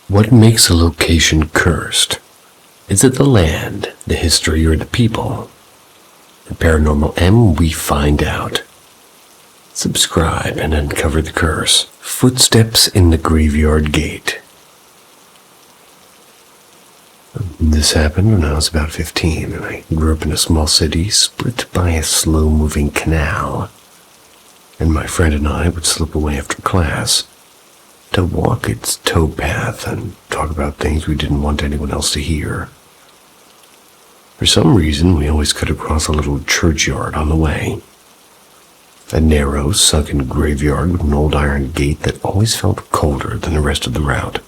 What makes a location cursed? Is it the land, the history, or the people? At Paranormal M, we find out. Subscribe and uncover the curse. Footsteps in the Graveyard Gate. This happened when I was about 15, and I grew up in a small city split by a slow-moving canal. And my friend and I would slip away after class to walk its towpath and talk about things we didn't want anyone else to hear. For some reason, we always cut across a little churchyard on the way. A narrow, sunken graveyard with an old iron gate that always felt colder than the rest of the route.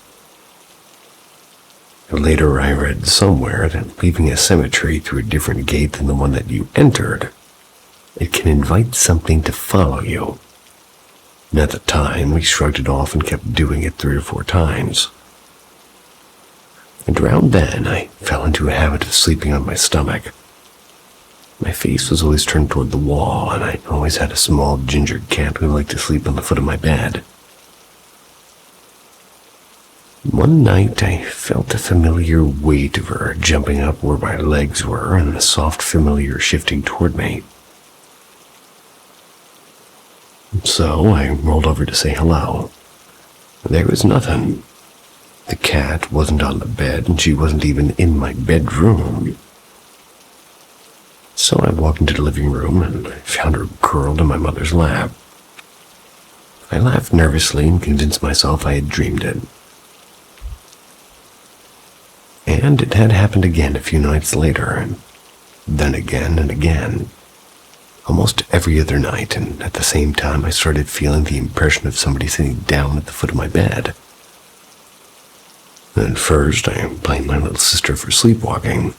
Later, I read somewhere that leaving a cemetery through a different gate than the one that you entered, it can invite something to follow you. And at the time, we shrugged it off and kept doing it 3 or 4 times. And around then, I fell into a habit of sleeping on my stomach. My face was always turned toward the wall, and I always had a small ginger cat who liked to sleep on the foot of my bed. One night, I felt the familiar weight of her jumping up where my legs were and the soft familiar shifting toward me. So I rolled over to say hello. There was nothing. The cat wasn't on the bed, and she wasn't even in my bedroom. So I walked into the living room, and I found her curled in my mother's lap. I laughed nervously and convinced myself I had dreamed it. And it had happened again a few nights later, and then again and again. Almost every other night, and at the same time I started feeling the impression of somebody sitting down at the foot of my bed. At first, I blamed my little sister for sleepwalking,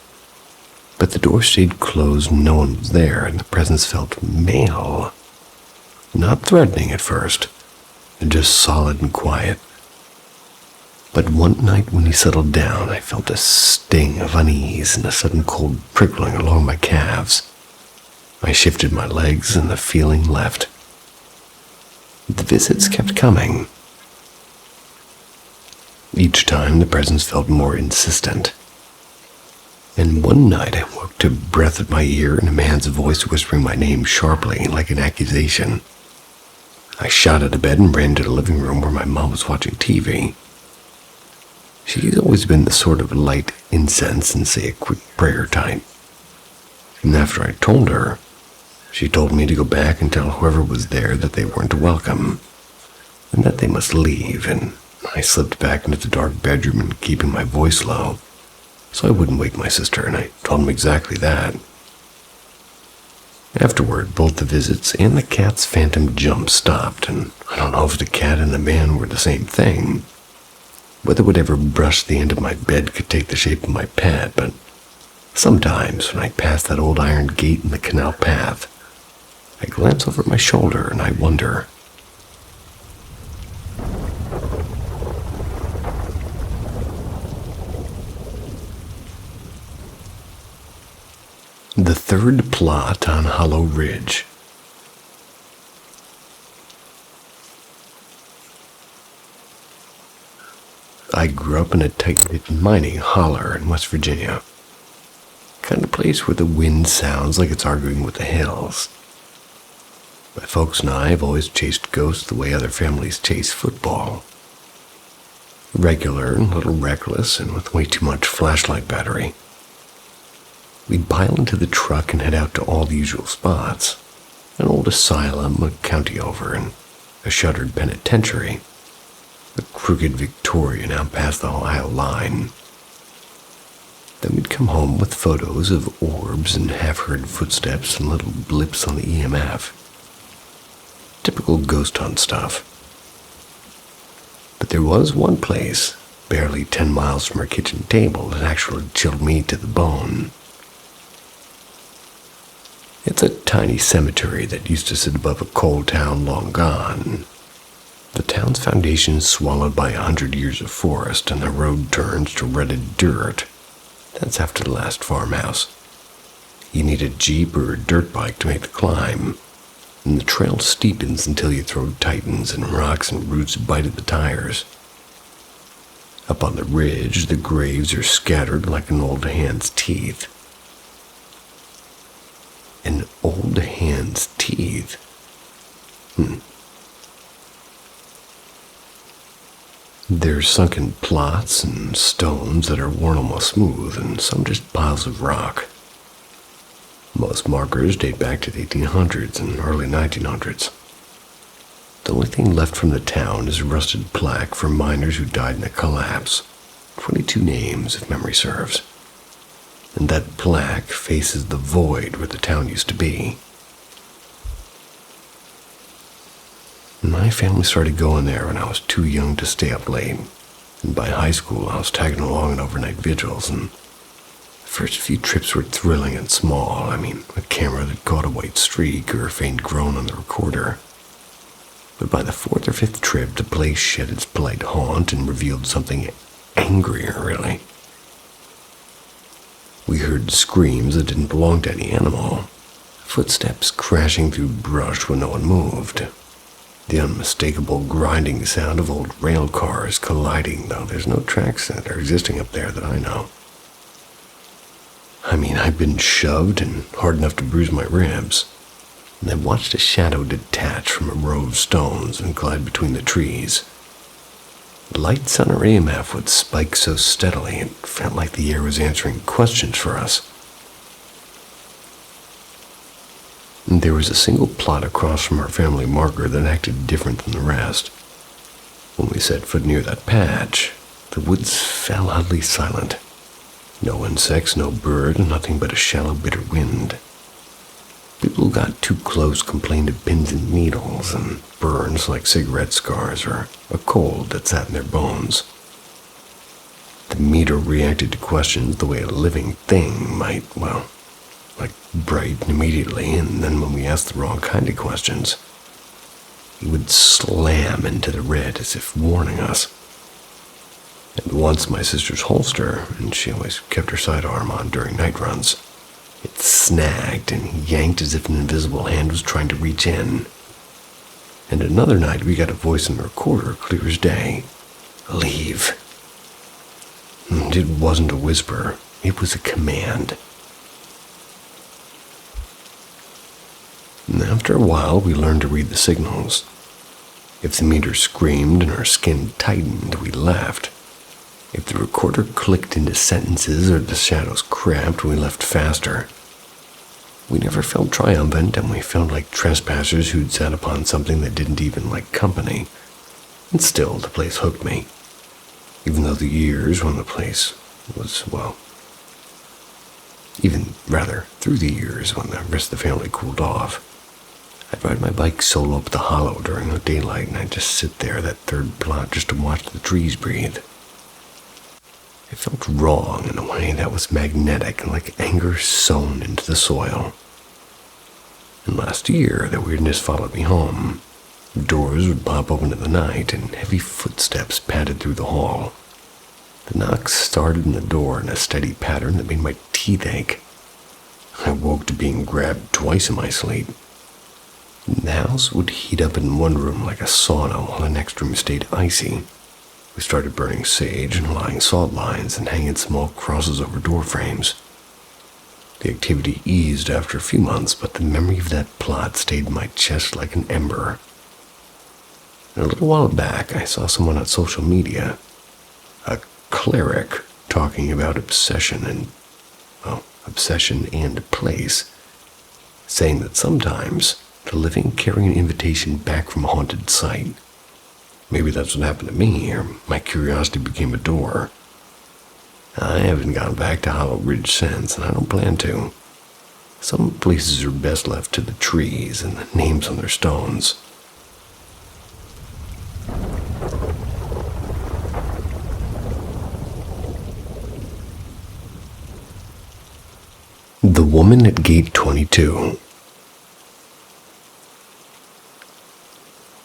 but the door stayed closed and no one was there, and the presence felt male. Not threatening at first, just solid and quiet. But one night when he settled down, I felt a sting of unease and a sudden cold prickling along my calves. I shifted my legs and the feeling left. The visits kept coming. Each time the presence felt more insistent. And one night I woke to breath at my ear and a man's voice whispering my name sharply like an accusation. I shot out of bed and ran to the living room where my mom was watching TV. She's always been the sort of light incense and say a quick prayer type. And after I told her, she told me to go back and tell whoever was there that they weren't welcome, and that they must leave, and I slipped back into the dark bedroom and keeping my voice low, so I wouldn't wake my sister, and I told him exactly that. Afterward, both the visits and the cat's phantom jump stopped, and I don't know if the cat and the man were the same thing. Whether whatever brushed the end of my bed could take the shape of my pet, but sometimes when I pass that old iron gate in the canal path, I glance over my shoulder and I wonder. The third plot on Hollow Ridge. I grew up in a tight-knit mining holler in West Virginia. Kind of place where the wind sounds like it's arguing with the hills. My folks and I have always chased ghosts the way other families chase football. Regular and a little reckless and with way too much flashlight battery. We'd pile into the truck and head out to all the usual spots. An old asylum, a county over, and a shuttered penitentiary. A crooked Victorian out past the Ohio line. Then we'd come home with photos of orbs and half-heard footsteps and little blips on the EMF. Typical ghost hunt stuff. But there was one place, barely 10 miles from our kitchen table, that actually chilled me to the bone. It's a tiny cemetery that used to sit above a coal town long gone. The town's foundation is swallowed by 100 years of forest, and the road turns to rutted dirt. That's after the last farmhouse. You need a jeep or a dirt bike to make the climb, and the trail steepens until your throat tightens and rocks and roots bite at the tires. Up on the ridge, the graves are scattered like an old hand's teeth. An old hand's teeth? There's sunken plots and stones that are worn almost smooth, and some just piles of rock. Most markers date back to the 1800s and early 1900s. The only thing left from the town is a rusted plaque for miners who died in the collapse. 22 names, if memory serves. And that plaque faces the void where the town used to be. My family started going there when I was too young to stay up late. And by high school, I was tagging along in overnight vigils, and the first few trips were thrilling and small. A camera that caught a white streak or a faint groan on the recorder. But by the fourth or fifth trip, the place shed its polite haunt and revealed something angrier, really. We heard screams that didn't belong to any animal, footsteps crashing through brush when no one moved, the unmistakable grinding sound of old rail cars colliding, though there's no tracks that are existing up there that I know. I'd been shoved and hard enough to bruise my ribs, and I watched a shadow detach from a row of stones and glide between the trees. Lights on our AMF would spike so steadily it felt like the air was answering questions for us. And there was a single plot across from our family marker that acted different than the rest. When we set foot near that patch, the woods fell oddly silent. No insects, no bird, nothing but a shallow, bitter wind. People who got too close complained of pins and needles and burns like cigarette scars or a cold that sat in their bones. The meter reacted to questions the way a living thing might, like brighten immediately, and then when we asked the wrong kind of questions, he would slam into the red as if warning us. And once my sister's holster, and she always kept her sidearm on during night runs, it snagged and yanked as if an invisible hand was trying to reach in. And another night we got a voice in the recorder, clear as day. Leave. And it wasn't a whisper, it was a command. And after a while we learned to read the signals. If the meter screamed and our skin tightened, we left. If the recorder clicked into sentences or the shadows crept, we left faster. We never felt triumphant, and we felt like trespassers who'd sat upon something that didn't even like company. And still, the place hooked me. Even though the years when the place was, through the years when the rest of the family cooled off, I'd ride my bike solo up the hollow during the daylight, and I'd just sit there, that third plot, just to watch the trees breathe. It felt wrong in a way that was magnetic and like anger sewn into the soil. And last year, the weirdness followed me home. Doors would pop open in the night, and heavy footsteps padded through the hall. The knocks started in the door in a steady pattern that made my teeth ache. I woke to being grabbed twice in my sleep. The house would heat up in one room like a sauna while the next room stayed icy. We started burning sage and lying salt lines and hanging small crosses over door frames. The activity eased after a few months, but the memory of that plot stayed in my chest like an ember. And a little while back, I saw someone on social media, a cleric, talking about obsession and place, saying that sometimes the living carry an invitation back from a haunted site. Maybe that's what happened to me, or my curiosity became a door. I haven't gone back to Hollow Ridge since, and I don't plan to. Some places are best left to the trees and the names on their stones. The Woman at Gate 22.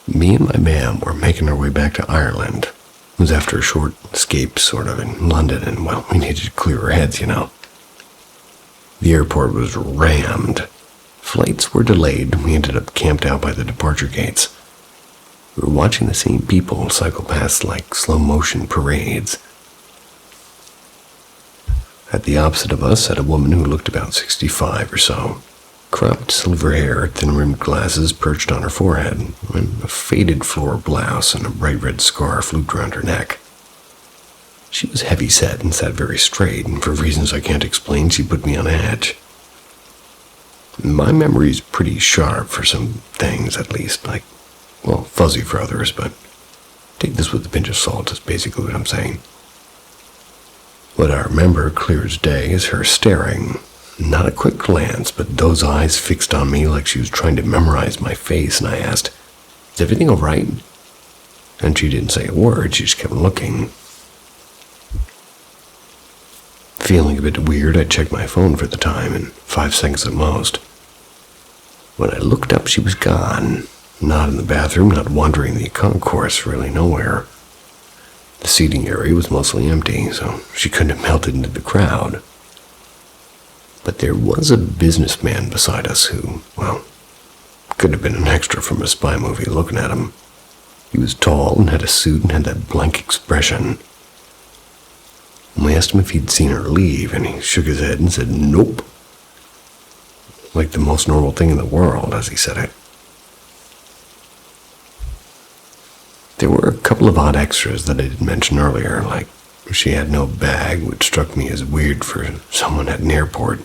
Me and my ma'am were making our way back to Ireland. It was after a short escape, in London, and, we needed to clear our heads, The airport was rammed. Flights were delayed, and we ended up camped out by the departure gates. We were watching the same people cycle past like slow-motion parades, At the opposite of us sat a woman who looked about 65 or so. Cropped silver hair, thin-rimmed glasses perched on her forehead, and a faded floral blouse and a bright red scarf looped around her neck. She was heavy-set and sat very straight, and for reasons I can't explain, she put me on edge. My memory's pretty sharp for some things, at least, fuzzy for others, but take this with a pinch of salt is basically what I'm saying. What I remember clear as day is her staring. Not a quick glance, but those eyes fixed on me like she was trying to memorize my face, and I asked, "Is everything all right?" And she didn't say a word, she just kept looking. Feeling a bit weird, I checked my phone for the time, in 5 seconds at most. When I looked up, she was gone. Not in the bathroom, not wandering the concourse, really nowhere. The seating area was mostly empty, so she couldn't have melted into the crowd. But there was a businessman beside us who, could have been an extra from a spy movie looking at him. He was tall and had a suit and had that blank expression. We asked him if he'd seen her leave, and he shook his head and said, "Nope." Like the most normal thing in the world, as he said it. There were a couple of odd extras that I didn't mention earlier, like she had no bag, which struck me as weird for someone at an airport.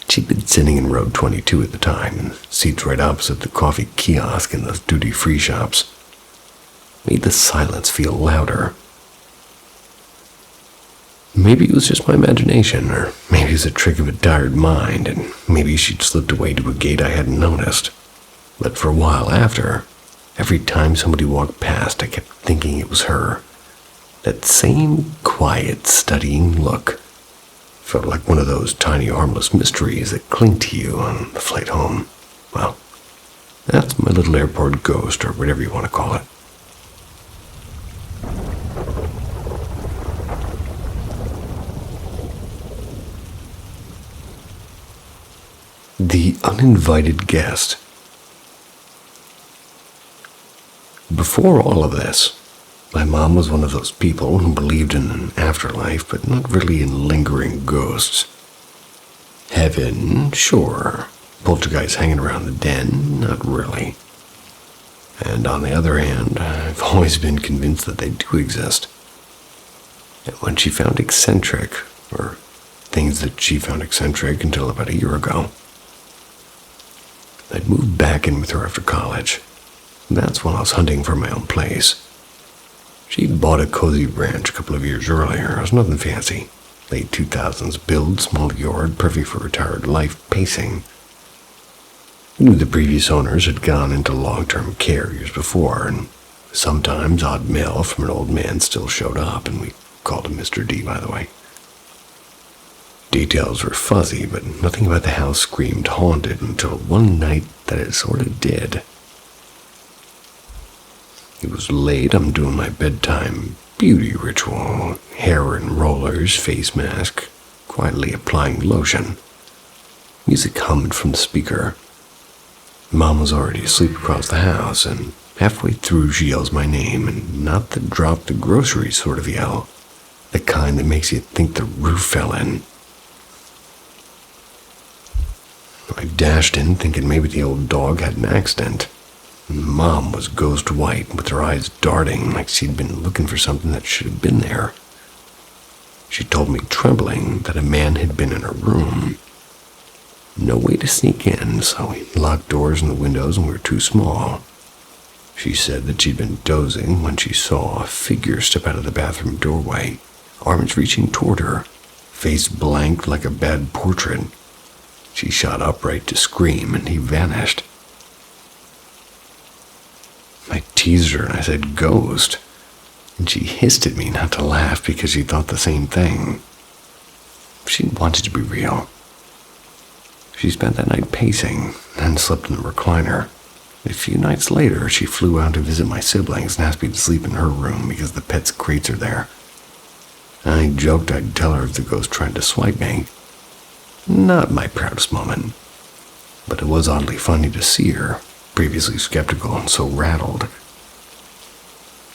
She'd been sitting in row 22 at the time, and seats right opposite the coffee kiosk in those duty-free shops. Made the silence feel louder. Maybe it was just my imagination, or maybe it was a trick of a tired mind, and maybe she'd slipped away to a gate I hadn't noticed. But for a while after, every time somebody walked past, I kept thinking it was her. That same quiet, studying look. Felt like one of those tiny, harmless mysteries that cling to you on the flight home. Well, that's my little airport ghost, or whatever you want to call it. The uninvited guest. Before all of this, my mom was one of those people who believed in an afterlife, but not really in lingering ghosts. Heaven, sure. Poltergeists hanging around the den, not really. And on the other hand, I've always been convinced that they do exist. And when she found eccentric, or things that she found eccentric until about a year ago, I'd moved back in with her after college. That's when I was hunting for my own place. She'd bought a cozy ranch a couple of years earlier. It was nothing fancy. Late 2000s build, small yard, perfect for retired life pacing. We knew the previous owners had gone into long-term care years before, and sometimes odd mail from an old man still showed up, and we called him Mr. D, by the way. Details were fuzzy, but nothing about the house screamed haunted until one night that it sort of did. It was late, I'm doing my bedtime beauty ritual, hair in rollers, face mask, quietly applying lotion. Music hummed from the speaker. Mom was already asleep across the house, and halfway through she yells my name, and not the drop the groceries sort of yell, the kind that makes you think the roof fell in. I dashed in thinking maybe the old dog had an accident. Mom was ghost white with her eyes darting like she'd been looking for something that should have been there. She told me, trembling, that a man had been in her room. No way to sneak in, so we locked doors and the windows and we were too small. She said that she'd been dozing when she saw a figure step out of the bathroom doorway, arms reaching toward her, face blank like a bad portrait. She shot upright to scream, and he vanished. I teased her and I said, "Ghost," and she hissed at me not to laugh because she thought the same thing. She wanted to be real. She spent that night pacing, then slept in the recliner. A few nights later, she flew out to visit my siblings and asked me to sleep in her room because the pet's crates are there. I joked I'd tell her if the ghost tried to swipe me. Not my proudest moment, but it was oddly funny to see her, previously skeptical and so rattled.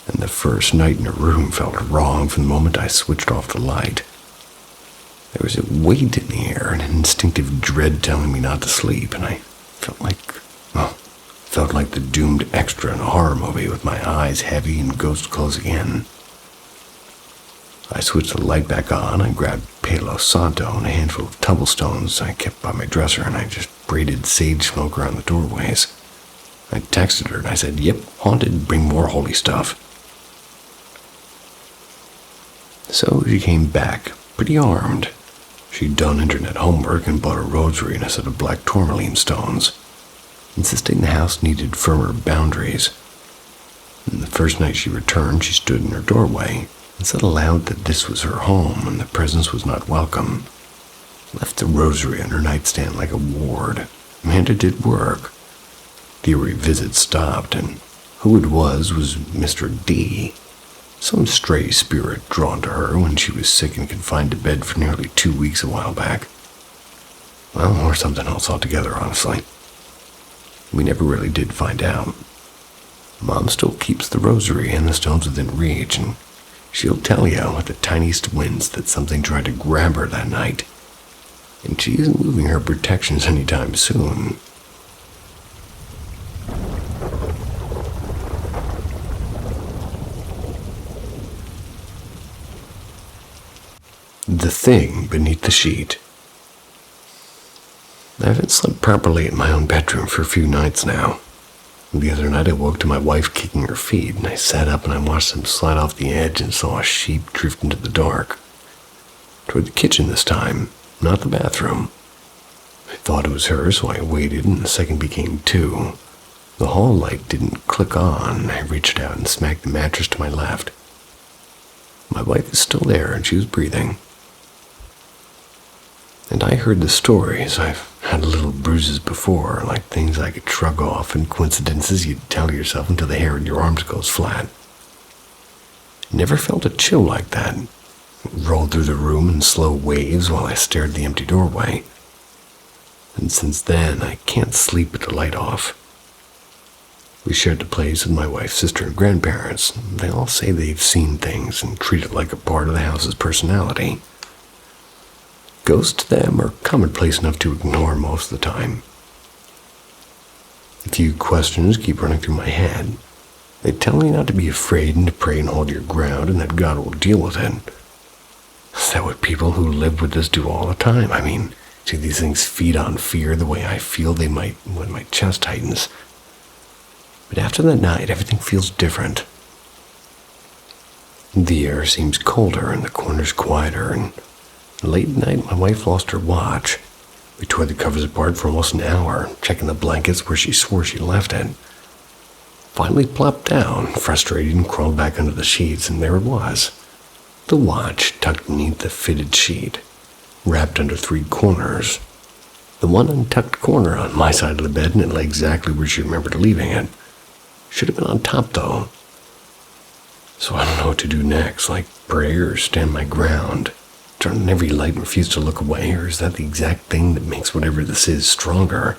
And the first night in her room felt wrong from the moment I switched off the light. There was a weight in the air, an instinctive dread telling me not to sleep, and I felt like the doomed extra in a horror movie with my eyes heavy and ghost close again. I switched the light back on. I grabbed Palo Santo and a handful of tumblestones I kept by my dresser, and I just braided sage smoke around the doorways. I texted her and I said, "Yep, haunted, bring more holy stuff." So she came back, pretty armed. She'd done internet homework and bought a rosary and a set of black tourmaline stones, insisting the house needed firmer boundaries. And the first night she returned, she stood in her doorway and said aloud that this was her home and the presence was not welcome. Left the rosary on her nightstand like a ward, and it did work. The eerie visit stopped, and who it was Mr. D, some stray spirit drawn to her when she was sick and confined to bed for nearly 2 weeks a while back. Well, or something else altogether, honestly. We never really did find out. Mom still keeps the rosary and the stones within reach, and she'll tell you with the tiniest wince that something tried to grab her that night. And she isn't moving her protections anytime soon. The thing beneath the sheet. I haven't slept properly in my own bedroom for a few nights now. The other night I woke to my wife kicking her feet, and I sat up and I watched them slide off the edge and saw a sheep drift into the dark. Toward the kitchen this time, not the bathroom. I thought it was her, so I waited, and the second became two. The hall light didn't click on, and I reached out and smacked the mattress to my left. My wife is still there, and she was breathing. And I heard the stories. I've had little bruises before, like things I could shrug off and coincidences you'd tell yourself until the hair in your arms goes flat. Never felt a chill like that. It rolled through the room in slow waves while I stared at the empty doorway. And since then, I can't sleep with the light off. We shared the place with my wife's sister and grandparents. They all say they've seen things and treat it like a part of the house's personality. Ghosts to them are commonplace enough to ignore most of the time. A few questions keep running through my head. They tell me not to be afraid and to pray and hold your ground and that God will deal with it. Is that what people who live with this do all the time? I mean, do these things feed on fear the way I feel they might when my chest tightens? But after that night, everything feels different. The air seems colder and the corners quieter, and late at night, my wife lost her watch. We tore the covers apart for almost an hour, checking the blankets where she swore she left it. Finally plopped down, frustrated, and crawled back under the sheets, and there it was. The watch tucked beneath the fitted sheet, wrapped under 3 corners. The one untucked corner on my side of the bed, and it lay exactly where she remembered leaving it. Should have been on top, though. So I don't know what to do next, like pray or stand my ground. Turn on every light and refuse to look away, or is that the exact thing that makes whatever this is stronger?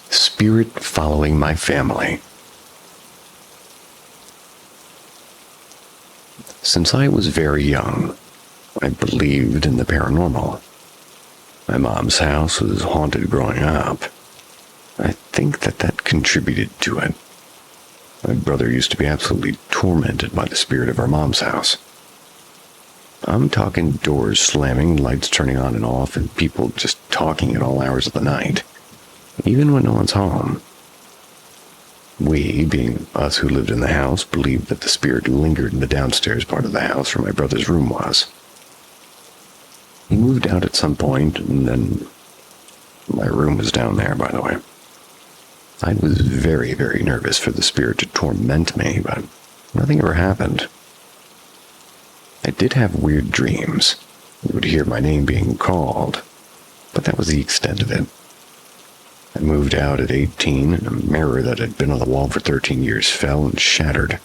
Spirit following my family. Since I was very young, I believed in the paranormal. My mom's house was haunted growing up. I think that contributed to it. My brother used to be absolutely tormented by the spirit of our mom's house. I'm talking doors slamming, lights turning on and off, and people just talking at all hours of the night, even when no one's home. We, being us who lived in the house, believed that the spirit lingered in the downstairs part of the house where my brother's room was. He moved out at some point, and then my room was down there, by the way. I was very, very nervous for the spirit to torment me, but nothing ever happened. I did have weird dreams. I would hear my name being called, but that was the extent of it. I moved out at 18, and a mirror that had been on the wall for 13 years fell and shattered.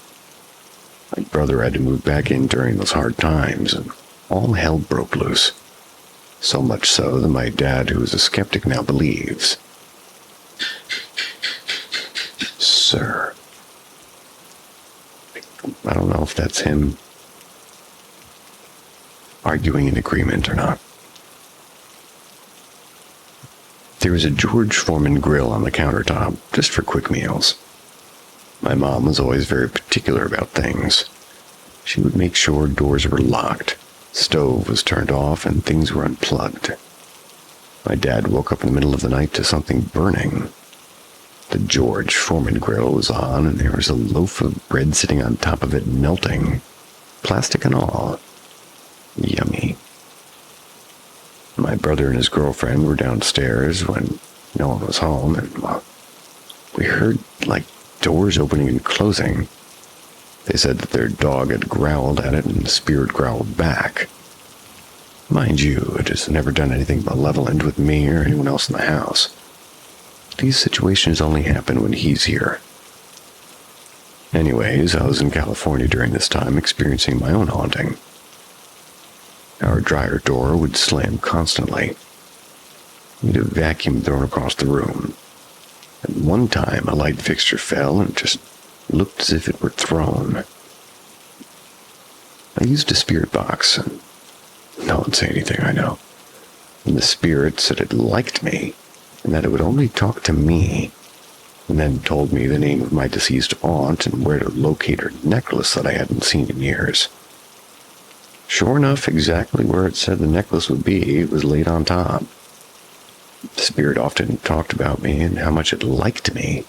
My brother had to move back in during those hard times, and all hell broke loose. So much so that my dad, who is a skeptic, now believes. sir. I don't know if that's him arguing in agreement or not. There was a George Foreman grill on the countertop, just for quick meals. My mom was always very particular about things. She would make sure doors were locked, stove was turned off, and things were unplugged. My dad woke up in the middle of the night to something burning. The George Foreman grill was on, and there was a loaf of bread sitting on top of it melting, plastic and all. Yummy. My brother and his girlfriend were downstairs when no one was home, and we heard, doors opening and closing. They said that their dog had growled at it, and the spirit growled back. Mind you, it has never done anything malevolent with me or anyone else in the house. These situations only happen when he's here. Anyways, I was in California during this time, experiencing my own haunting. Our dryer door would slam constantly. We had a vacuum thrown across the room. At one time, a light fixture fell and just looked as if it were thrown. I used a spirit box, and no one said anything, I know. And the spirit said it liked me, and that it would only talk to me, and then told me the name of my deceased aunt and where to locate her necklace that I hadn't seen in years. Sure enough, exactly where it said the necklace would be, it was laid on top. The spirit often talked about me and how much it liked me.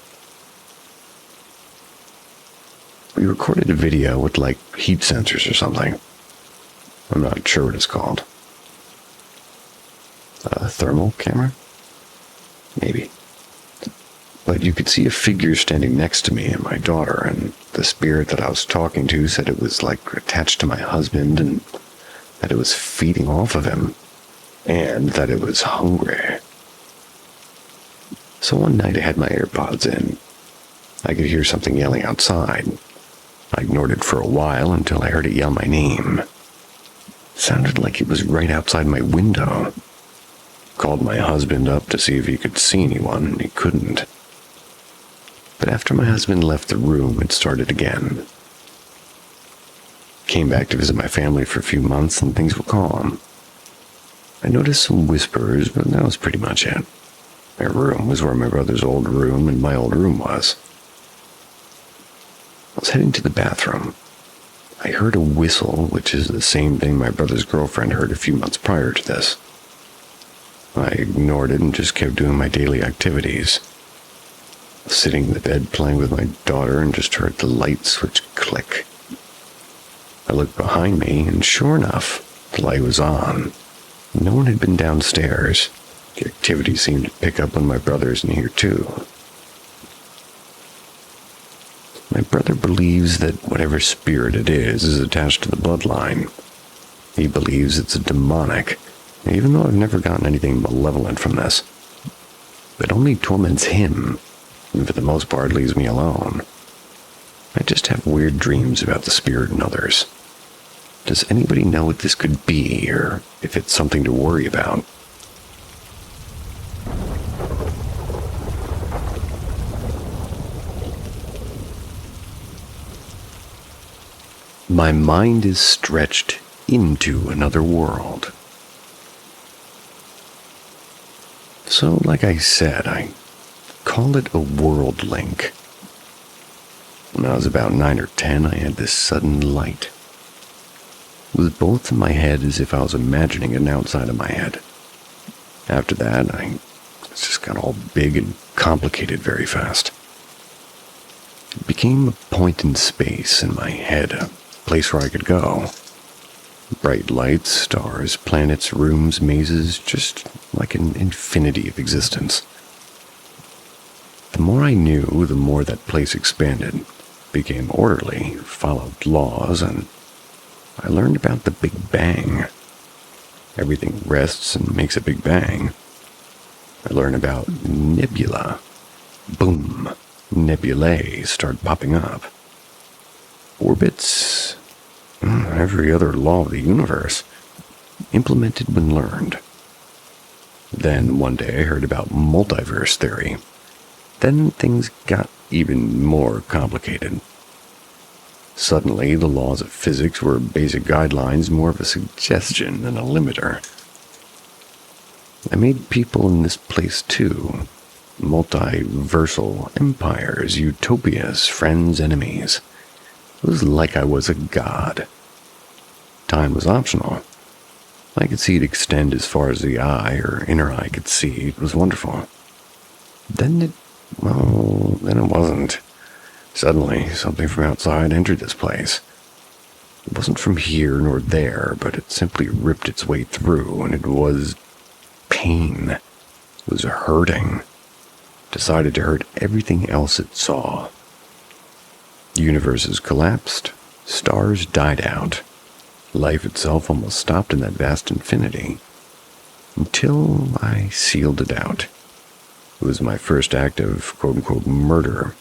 We recorded a video with heat sensors or something. I'm not sure what it's called. A thermal camera? Maybe. But you could see a figure standing next to me and my daughter, and the spirit that I was talking to said it was attached to my husband, and that it was feeding off of him, and that it was hungry. So one night I had my AirPods in. I could hear something yelling outside. I ignored it for a while until I heard it yell my name. It sounded like it was right outside my window. Called my husband up to see if he could see anyone, and he couldn't. But after my husband left the room, it started again. Came back to visit my family for a few months, and things were calm. I noticed some whispers, but that was pretty much it. My room was where my brother's old room and my old room was. I was heading to the bathroom. I heard a whistle, which is the same thing my brother's girlfriend heard a few months prior to this. I ignored it and just kept doing my daily activities. Sitting in the bed playing with my daughter and just heard the light switch click. I looked behind me, and sure enough, the light was on. No one had been downstairs. The activity seemed to pick up when my brother's in here too. My brother believes that whatever spirit it is attached to the bloodline. He believes it's a demonic, even though I've never gotten anything malevolent from this. It only torments him, and for the most part leaves me alone. I just have weird dreams about the spirit and others. Does anybody know what this could be, or if it's something to worry about? My mind is stretched into another world. So, like I said, I call it a world link. When I was about 9 or 10, I had this sudden light. It was both in my head as if I was imagining it outside of my head. After that, it just got all big and complicated very fast. It became a point in space in my head, a place where I could go. Bright lights, stars, planets, rooms, mazes, just like an infinity of existence. The more I knew, the more that place expanded, became orderly, followed laws, and I learned about the Big Bang. Everything rests and makes a Big Bang. I learned about nebula. Boom. Nebulae start popping up. Orbits. Every other law of the universe. Implemented when learned. Then one day I heard about multiverse theory. Then things got even more complicated. Suddenly, the laws of physics were basic guidelines, more of a suggestion than a limiter. I made people in this place too. Multiversal empires, utopias, friends, enemies. It was like I was a god. Time was optional. I could see it extend as far as the eye or inner eye could see. It was wonderful. Then it wasn't. Suddenly, something from outside entered this place. It wasn't from here nor there, but it simply ripped its way through, and it was pain. It was hurting. Decided to hurt everything else it saw. Universes collapsed. Stars died out. Life itself almost stopped in that vast infinity. Until I sealed it out. It was my first act of quote-unquote murder.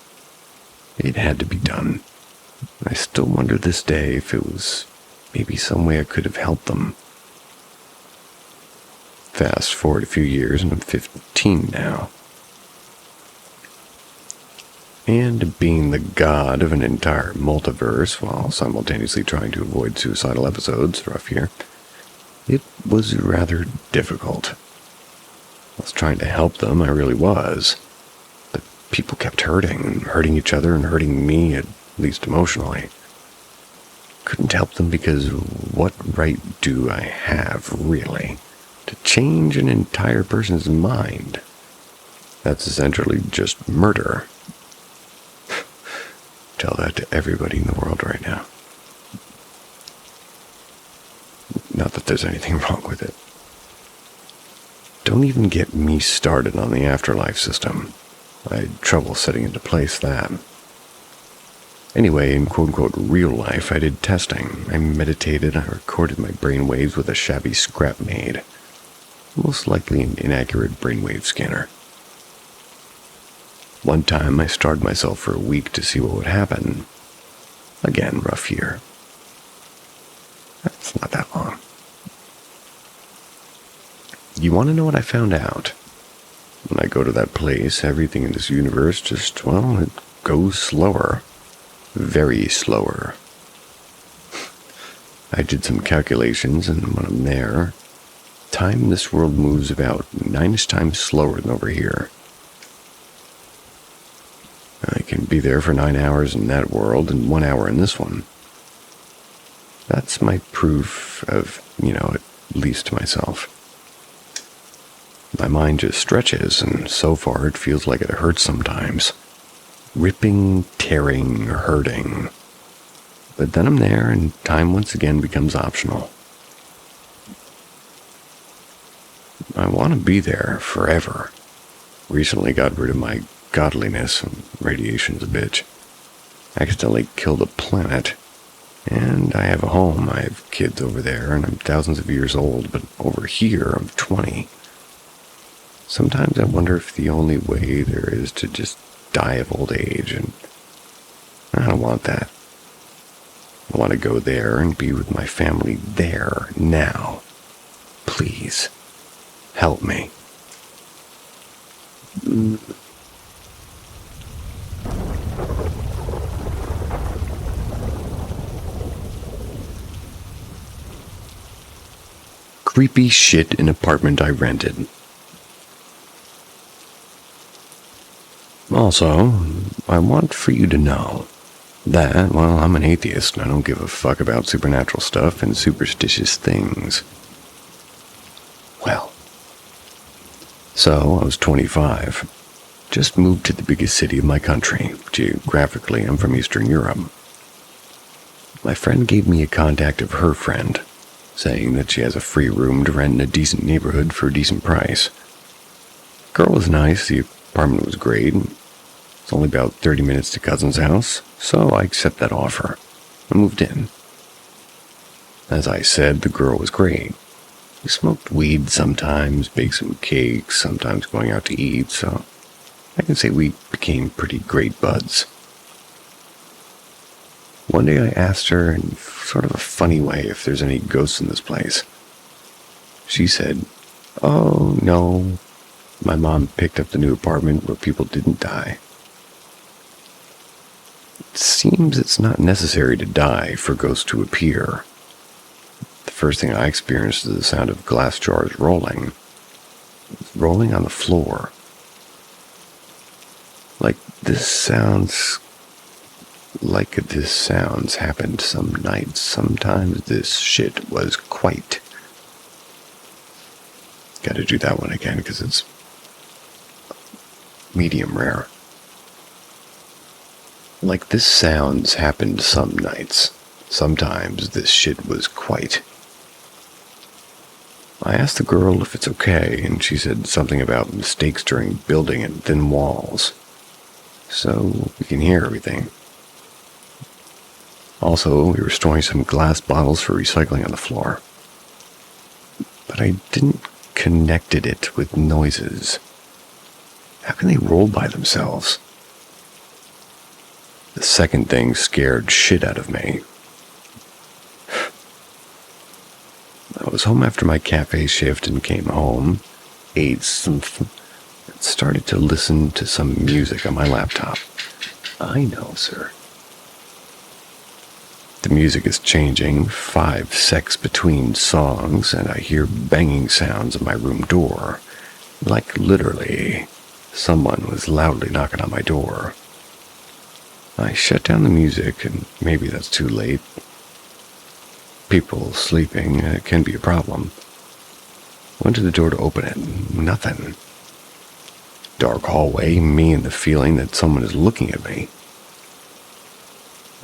It had to be done. I still wonder this day if it was maybe some way I could have helped them. Fast forward a few years and I'm 15 now. And being the god of an entire multiverse while simultaneously trying to avoid suicidal episodes, rough year, it was rather difficult. I was trying to help them, I really was. But people kept hurting each other and hurting me, at least emotionally. Couldn't help them because what right do I have, really, to change an entire person's mind? That's essentially just murder. Tell that to everybody in the world right now. Not that there's anything wrong with it. Don't even get me started on the afterlife system. I had trouble setting into place that. Anyway, in quote-unquote real life, I did testing. I meditated, I recorded my brainwaves with a shabby scrap made. Most likely an inaccurate brainwave scanner. One time, I starved myself for a week to see what would happen. Again, rough year. That's not that long. You want to know what I found out? When I go to that place, everything in this universe just, well, it goes slower. Very slower. I did some calculations, and when I'm there, time in this world moves about 9-ish times slower than over here. I can be there for 9 hours in that world and 1 hour in this one. That's my proof of, at least to myself. My mind just stretches, and so far it feels like it hurts sometimes. Ripping, tearing, hurting. But then I'm there, and time once again becomes optional. I want to be there forever. Recently got rid of my godliness, and radiation's a bitch. Accidentally killed a planet. And I have a home, I have kids over there, and I'm thousands of years old, but over here I'm 20. Sometimes I wonder if the only way there is to just die of old age, and I don't want that. I want to go there and be with my family there, now. Please, help me. Creepy shit in apartment I rented. Also, I want for you to know that, well, I'm an atheist and I don't give a fuck about supernatural stuff and superstitious things. Well, so I was 25. Just moved to the biggest city of my country. Geographically, I'm from Eastern Europe. My friend gave me a contact of her friend, saying that she has a free room to rent in a decent neighborhood for a decent price. Girl was nice, the apartment was great. It's only about 30 minutes to cousin's house, so I accept that offer. I moved in. As I said, the girl was great. We smoked weed sometimes, baked some cakes, sometimes going out to eat, so I can say we became pretty great buds. One day I asked her, in sort of a funny way, if there's any ghosts in this place. She said, "Oh, no. My mom picked up the new apartment where people didn't die." seems it's not necessary to die for ghosts to appear. The first thing I experienced is the sound of glass jars rolling on the floor. Like this sounds happened some nights. Sometimes this shit was quite. Gotta do that one again because it's medium rare. Like this sounds happened some nights. Sometimes this shit was quite. I asked the girl if it's okay, and she said something about mistakes during building and thin walls. So we can hear everything. Also, we were storing some glass bottles for recycling on the floor. But I didn't connected it with noises. How can they roll by themselves? The second thing scared shit out of me. I was home after my cafe shift and came home, ate some and started to listen to some music on my laptop. I know, sir. The music is changing, 5 seconds between songs, and I hear banging sounds at my room door. Like literally, someone was loudly knocking on my door. I shut down the music, and maybe that's too late. People sleeping can be a problem. Went to the door to open it. Nothing. Dark hallway, me and the feeling that someone is looking at me.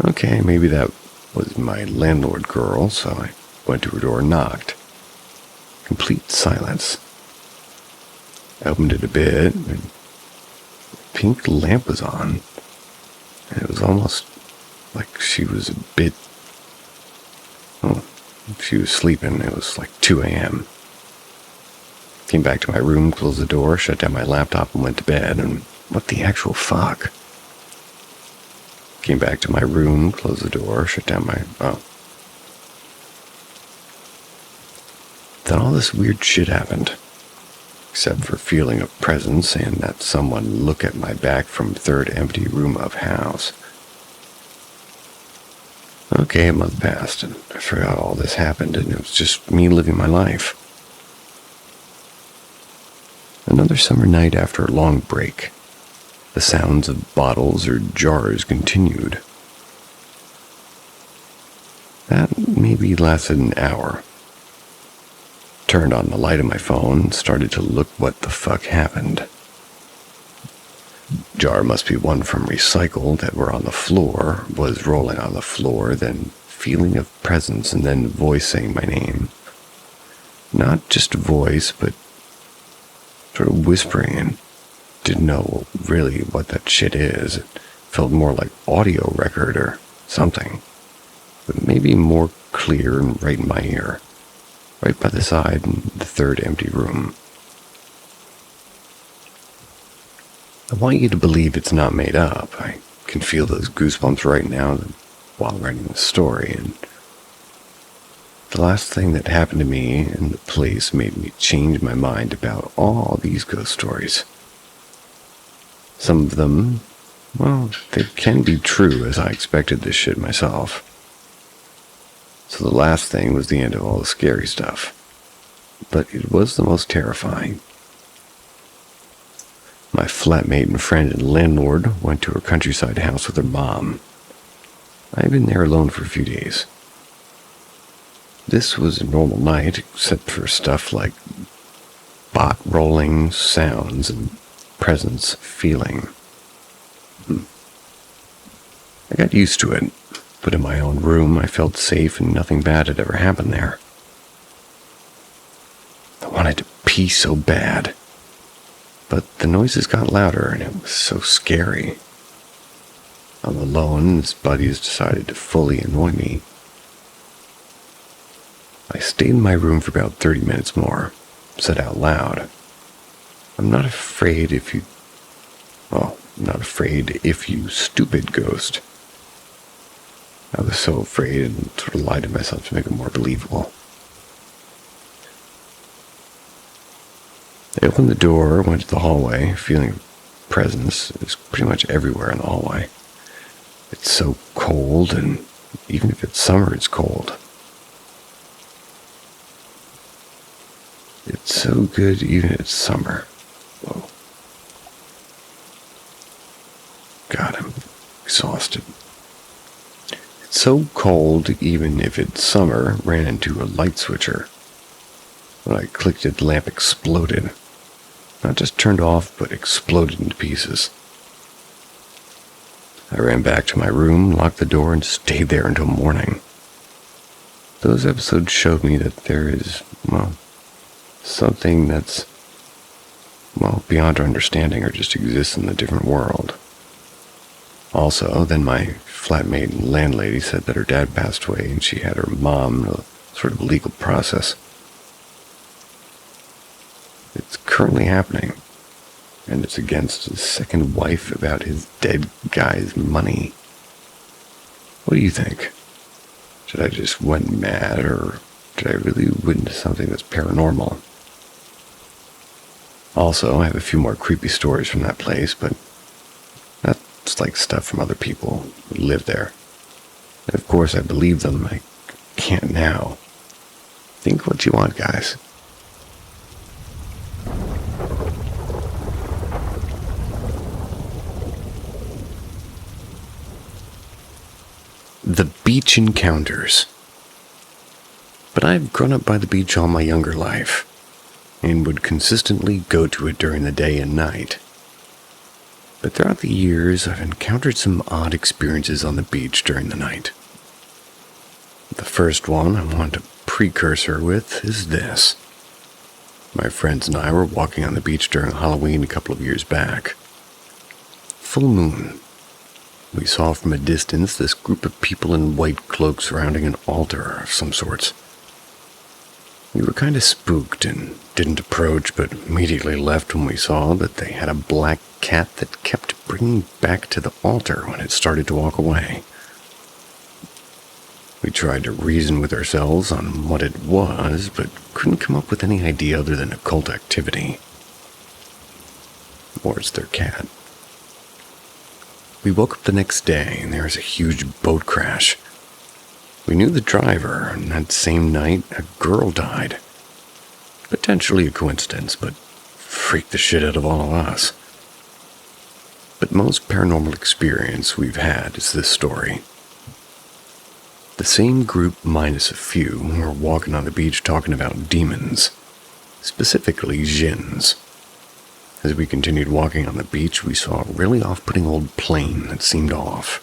Okay, maybe that was my landlord girl, so I went to her door and knocked. Complete silence. I opened it a bit, and a pink lamp was on. And it was almost like she was a bit. She was sleeping. It was like 2 a.m. Came back to my room, closed the door, shut down my laptop, and went to bed. And what the actual fuck? Came back to my room, closed the door, shut down my... Then all this weird shit happened. Except for feeling of presence and that someone look at my back from third empty room of house. Okay, a month passed, and I forgot all this happened, and it was just me living my life. Another summer night after a long break, the sounds of bottles or jars continued. That maybe lasted an hour. Turned on the light of my phone and started to look what the fuck happened. Jar must be one from recycle that were on the floor, was rolling on the floor, then feeling of presence, and then voice saying my name. Not just a voice, but sort of whispering, and didn't know really what that shit is. It felt more like audio record or something, but maybe more clear and right in my ear, right by the side in the third empty room. I want you to believe it's not made up. I can feel those goosebumps right now while writing the story, and the last thing that happened to me in the place made me change my mind about all these ghost stories. Some of them, well, they can be true, as I expected this shit myself. So the last thing was the end of all the scary stuff. But it was the most terrifying. My flatmate and friend and landlord went to her countryside house with her mom. I had been there alone for a few days. This was a normal night, except for stuff like bot rolling, sounds, and presence feeling. I got used to it, but in my own room I felt safe and nothing bad had ever happened there. I wanted to pee so bad, but the noises got louder and it was so scary. I'm alone and his buddies decided to fully annoy me. I stayed in my room for about 30 minutes more, said out loud, I'm not afraid if you stupid ghost. I was so afraid and sort of lied to myself to make it more believable. I opened the door, went to the hallway, feeling presence. It was pretty much everywhere in the hallway. It's so cold, and even if it's summer, it's cold. It's so good even if it's summer. Whoa. God, I'm exhausted. It's so cold even if it's summer, ran into a light switcher. When I clicked it, the lamp exploded. Not just turned off, but exploded into pieces. I ran back to my room, locked the door, and stayed there until morning. Those episodes showed me that there is, something that's, beyond our understanding or just exists in a different world. Also, then my flatmate landlady said that her dad passed away and she had her mom, a sort of legal process. It's currently happening, and it's against his second wife about his dead guy's money. What do you think? Should I just went mad, or did I really witness something that's paranormal? Also, I have a few more creepy stories from that place, but that's like stuff from other people who live there. And of course, I believe them. I can't now. Think what you want, guys. The beach encounters. But I've grown up by the beach all my younger life, and would consistently go to it during the day and night. But throughout the years, I've encountered some odd experiences on the beach during the night. The first one I want to precursor with is this. My friends and I were walking on the beach during Halloween a couple of years back. Full moon. We saw from a distance this group of people in white cloaks surrounding an altar of some sorts. We were kind of spooked and didn't approach, but immediately left when we saw that they had a black cat that kept bringing back to the altar when it started to walk away. We tried to reason with ourselves on what it was, but couldn't come up with any idea other than occult activity. Or it's their cat. We woke up the next day, and there was a huge boat crash. We knew the driver, and that same night, a girl died. Potentially a coincidence, but freaked the shit out of all of us. But most paranormal experience we've had is this story. The same group minus a few were walking on the beach talking about demons, specifically djinns. As we continued walking on the beach, we saw a really off-putting old plane that seemed off.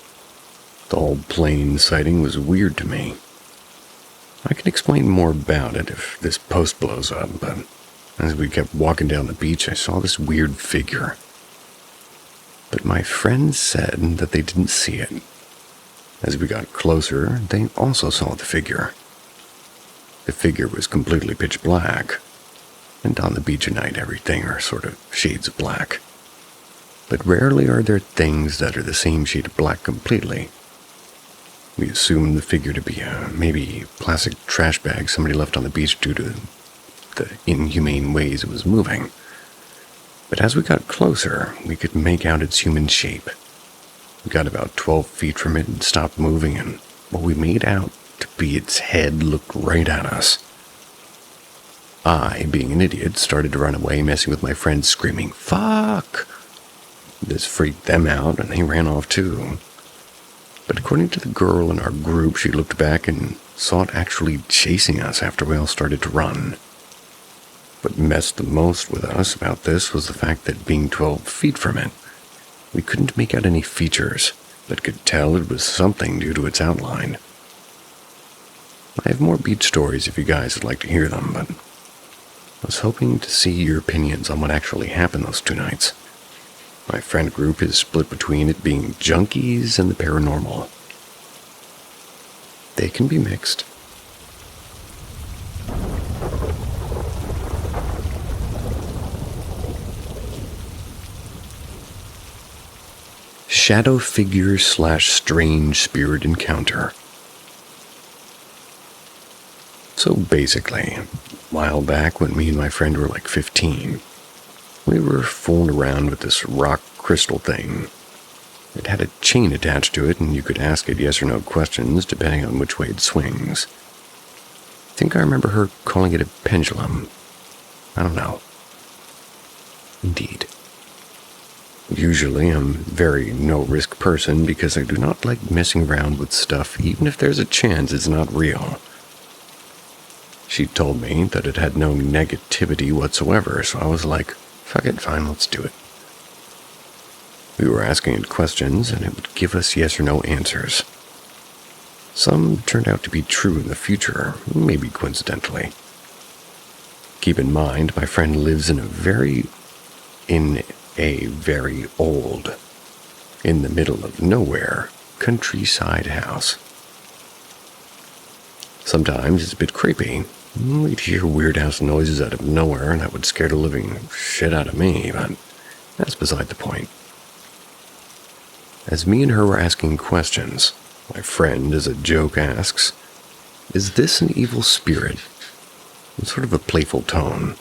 The whole plane sighting was weird to me. I can explain more about it if this post blows up, but as we kept walking down the beach, I saw this weird figure. But my friends said that they didn't see it. As we got closer, they also saw the figure. The figure was completely pitch black. And on the beach at night, everything are sort of shades of black. But rarely are there things that are the same shade of black completely. We assumed the figure to be maybe plastic trash bag somebody left on the beach due to the inhumane ways it was moving. But as we got closer, we could make out its human shape. We got about 12 feet from it and stopped moving, and what we made out to be its head looked right at us. I, being an idiot, started to run away, messing with my friends, screaming, "Fuck!" This freaked them out, and they ran off too. But according to the girl in our group, she looked back and saw it actually chasing us after we all started to run. What messed the most with us about this was the fact that being 12 feet from it, we couldn't make out any features, but could tell it was something due to its outline. I have more beach stories if you guys would like to hear them, but I was hoping to see your opinions on what actually happened those 2 nights. My friend group is split between it being junkies and the paranormal. They can be mixed. Shadow figure / strange spirit encounter. So basically, a while back when me and my friend were like 15, we were fooling around with this rock crystal thing. It had a chain attached to it, and you could ask it yes or no questions depending on which way it swings. I think I remember her calling it a pendulum. I don't know. Indeed. Usually I'm a very no-risk person because I do not like messing around with stuff even if there's a chance it's not real. She told me that it had no negativity whatsoever, so I was like, fuck it, fine, let's do it. We were asking it questions, and it would give us yes or no answers. Some turned out to be true in the future, maybe coincidentally. Keep in mind, my friend lives in a very old, in the middle of nowhere, countryside house. Sometimes it's a bit creepy. We'd hear weird-ass noises out of nowhere, and that would scare the living shit out of me, but that's beside the point. As me and her were asking questions, my friend, as a joke, asks, "Is this an evil spirit?" In sort of a playful tone.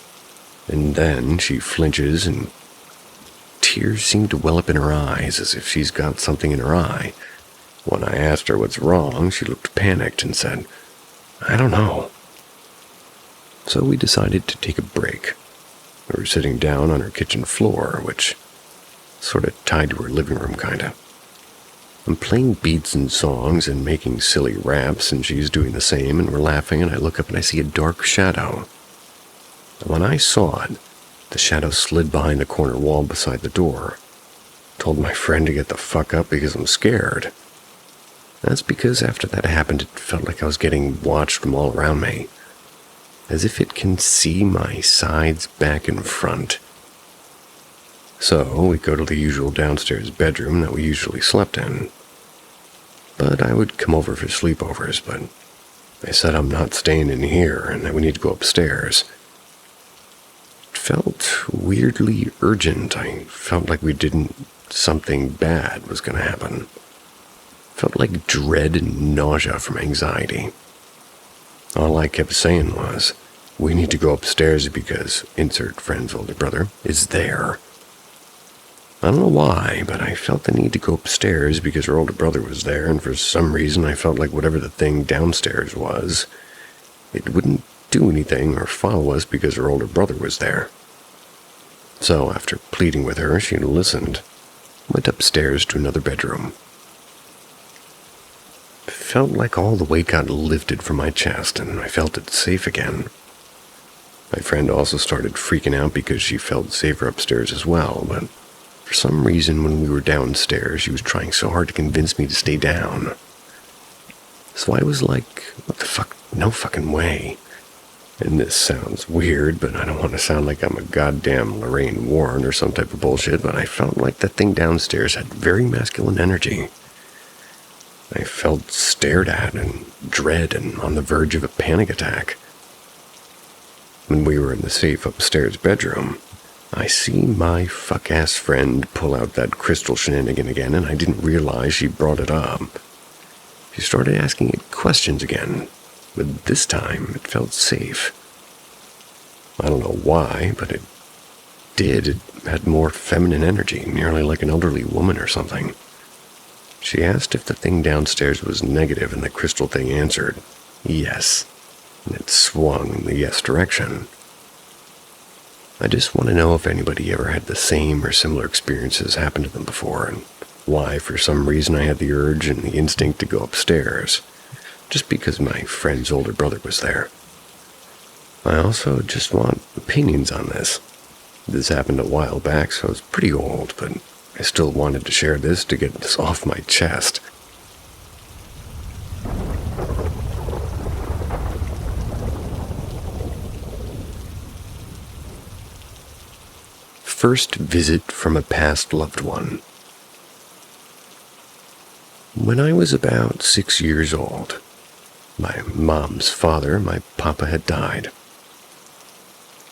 And then she flinches and tears seem to well up in her eyes as if she's got something in her eye. When I asked her what's wrong, she looked panicked and said, "I don't know." So we decided to take a break. We were sitting down on her kitchen floor, which sort of tied to her living room, kinda. I'm playing beats and songs and making silly raps, and she's doing the same, and we're laughing, and I look up and I see a dark shadow. And when I saw it, the shadow slid behind the corner wall beside the door. I told my friend to get the fuck up because I'm scared. That's because after that happened, it felt like I was getting watched from all around me, as if it can see my sides, back, and front. So we go to the usual downstairs bedroom that we usually slept in. But I would come over for sleepovers, but I said I'm not staying in here and that we need to go upstairs. It felt weirdly urgent. I felt like something bad was going to happen. Felt like dread and nausea from anxiety. All I kept saying was, "We need to go upstairs because insert friend's older brother is there." I don't know why, but I felt the need to go upstairs because her older brother was there, and for some reason I felt like whatever the thing downstairs was, it wouldn't do anything or follow us because her older brother was there. So after pleading with her, she listened, went upstairs to another bedroom. It felt like all the weight got lifted from my chest, and I felt it safe again. My friend also started freaking out because she felt safer upstairs as well, but for some reason, when we were downstairs, she was trying so hard to convince me to stay down. So I was like, what the fuck? No fucking way. And this sounds weird, but I don't want to sound like I'm a goddamn Lorraine Warren or some type of bullshit, but I felt like that thing downstairs had very masculine energy. I felt stared at and dread and on the verge of a panic attack. When we were in the safe upstairs bedroom, I see my fuck-ass friend pull out that crystal shenanigan again, and I didn't realize she brought it up. She started asking it questions again, but this time it felt safe. I don't know why, but it did. It had more feminine energy, nearly like an elderly woman or something. She asked if the thing downstairs was negative, and the crystal thing answered, yes, and it swung in the yes direction. I just want to know if anybody ever had the same or similar experiences happen to them before, and why, for some reason, I had the urge and the instinct to go upstairs, just because my friend's older brother was there. I also just want opinions on this. This happened a while back, so it's pretty old, but I still wanted to share this to get this off my chest. First visit from a past loved one. When I was about 6 years old, my mom's father, my papa, had died.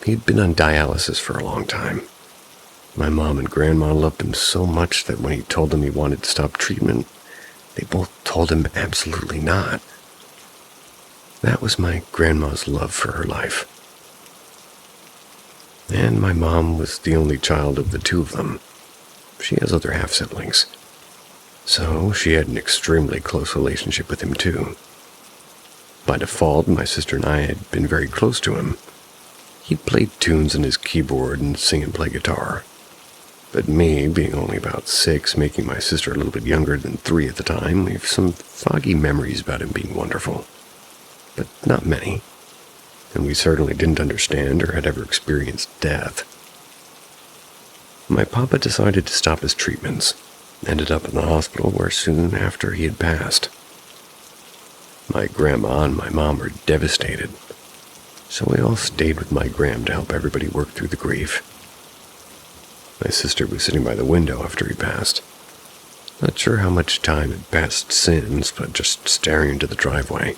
He'd been on dialysis for a long time. My mom and grandma loved him so much that when he told them he wanted to stop treatment, they both told him absolutely not. That was my grandma's love for her life. And my mom was the only child of the two of them. She has other half-siblings. So she had an extremely close relationship with him too. By default, my sister and I had been very close to him. He played tunes on his keyboard and sing and play guitar. But me, being only about 6, making my sister a little bit younger than 3 at the time, we have some foggy memories about him being wonderful. But not many. And we certainly didn't understand or had ever experienced death. My papa decided to stop his treatments. Ended up in the hospital where soon after he had passed. My grandma and my mom were devastated. So we all stayed with my gram to help everybody work through the grief. My sister was sitting by the window after he passed. Not sure how much time had passed since, but just staring into the driveway.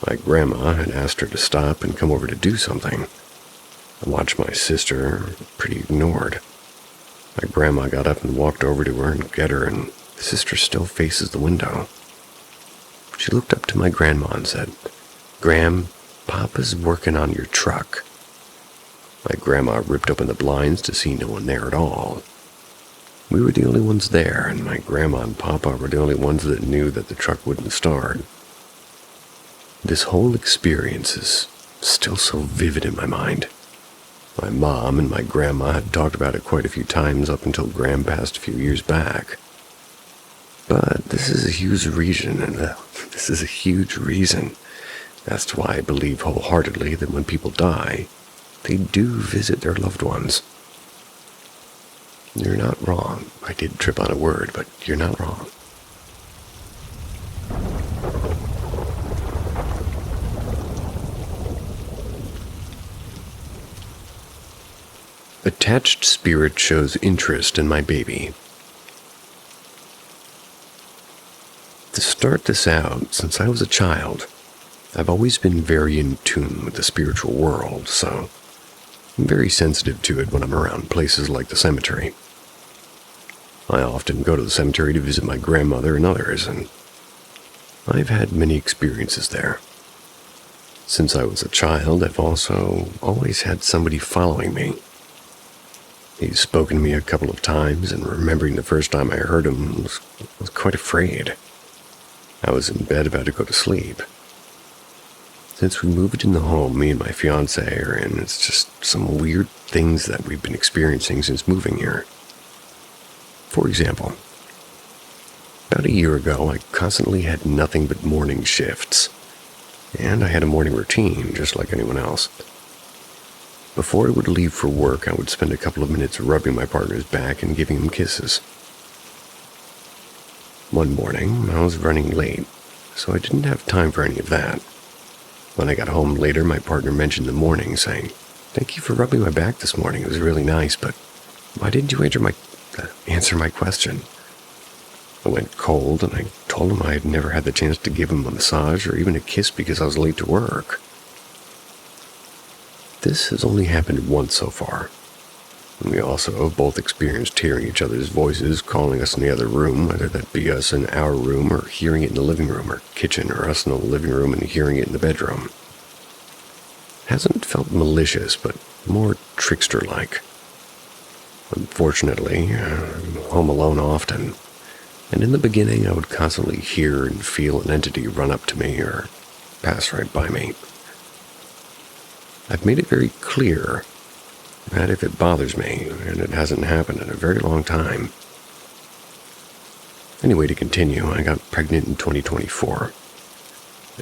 My grandma had asked her to stop and come over to do something. I watched my sister, pretty ignored. My grandma got up and walked over to her and get her, and the sister still faces the window. She looked up to my grandma and said, "Gram, Papa's working on your truck." My grandma ripped open the blinds to see no one there at all. We were the only ones there, and my grandma and Papa were the only ones that knew that the truck wouldn't start. This whole experience is still so vivid in my mind. My mom and my grandma had talked about it quite a few times up until Gram passed a few years back. But this is a huge reason as to why I believe wholeheartedly that when people die, they do visit their loved ones. You're not wrong. I did trip on a word, but you're not wrong. Attached spirit shows interest in my baby. To start this out, since I was a child, I've always been very in tune with the spiritual world, so I'm very sensitive to it when I'm around places like the cemetery. I often go to the cemetery to visit my grandmother and others, and I've had many experiences there. Since I was a child, I've also always had somebody following me. He's spoken to me a couple of times, and remembering the first time I heard him, was quite afraid. I was in bed about to go to sleep. Since we moved in the home me and my fiancé are in, it's just some weird things that we've been experiencing since moving here. For example, about a year ago, I constantly had nothing but morning shifts, and I had a morning routine just like anyone else. Before I would leave for work, I would spend a couple of minutes rubbing my partner's back and giving him kisses. One morning, I was running late, so I didn't have time for any of that. When I got home later, my partner mentioned the morning, saying, "Thank you for rubbing my back this morning. It was really nice, but why didn't you answer my question?" I went cold, and I told him I had never had the chance to give him a massage or even a kiss because I was late to work. This has only happened once so far. We also have both experienced hearing each other's voices calling us in the other room, whether that be us in our room or hearing it in the living room or kitchen, or us in the living room and hearing it in the bedroom. Hasn't felt malicious, but more trickster-like. Unfortunately, I'm home alone often, and in the beginning I would constantly hear and feel an entity run up to me or pass right by me. I've made it very clear that if it bothers me, and it hasn't happened in a very long time. Anyway, to continue, I got pregnant in 2024.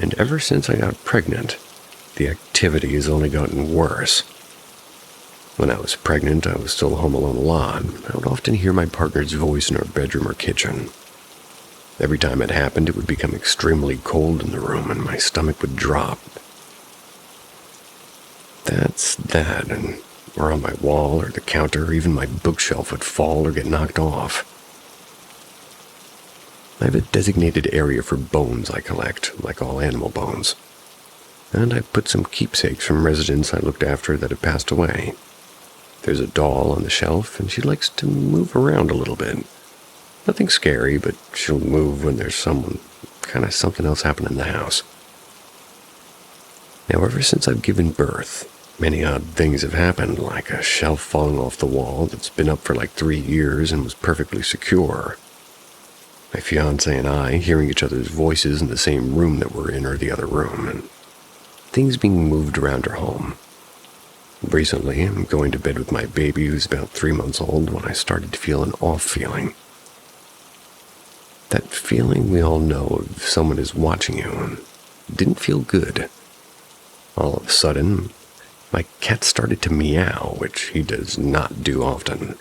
And ever since I got pregnant, the activity has only gotten worse. When I was pregnant, I was still home alone a lot. I would often hear my partner's voice in our bedroom or kitchen. Every time it happened, it would become extremely cold in the room and my stomach would drop. That's that, and or on my wall or the counter, or even my bookshelf would fall or get knocked off. I have a designated area for bones I collect, like all animal bones. And I put some keepsakes from residents I looked after that have passed away. There's a doll on the shelf, and she likes to move around a little bit. Nothing scary, but she'll move when there's something else happening in the house. Now, ever since I've given birth, many odd things have happened, like a shelf falling off the wall that's been up for like 3 years and was perfectly secure. My fiance and I hearing each other's voices in the same room that we're in or the other room, and things being moved around our home. Recently, I'm going to bed with my baby who's about 3 months old when I started to feel an off feeling. That feeling we all know if someone is watching you and didn't feel good. All of a sudden, my cat started to meow, which he does not do often.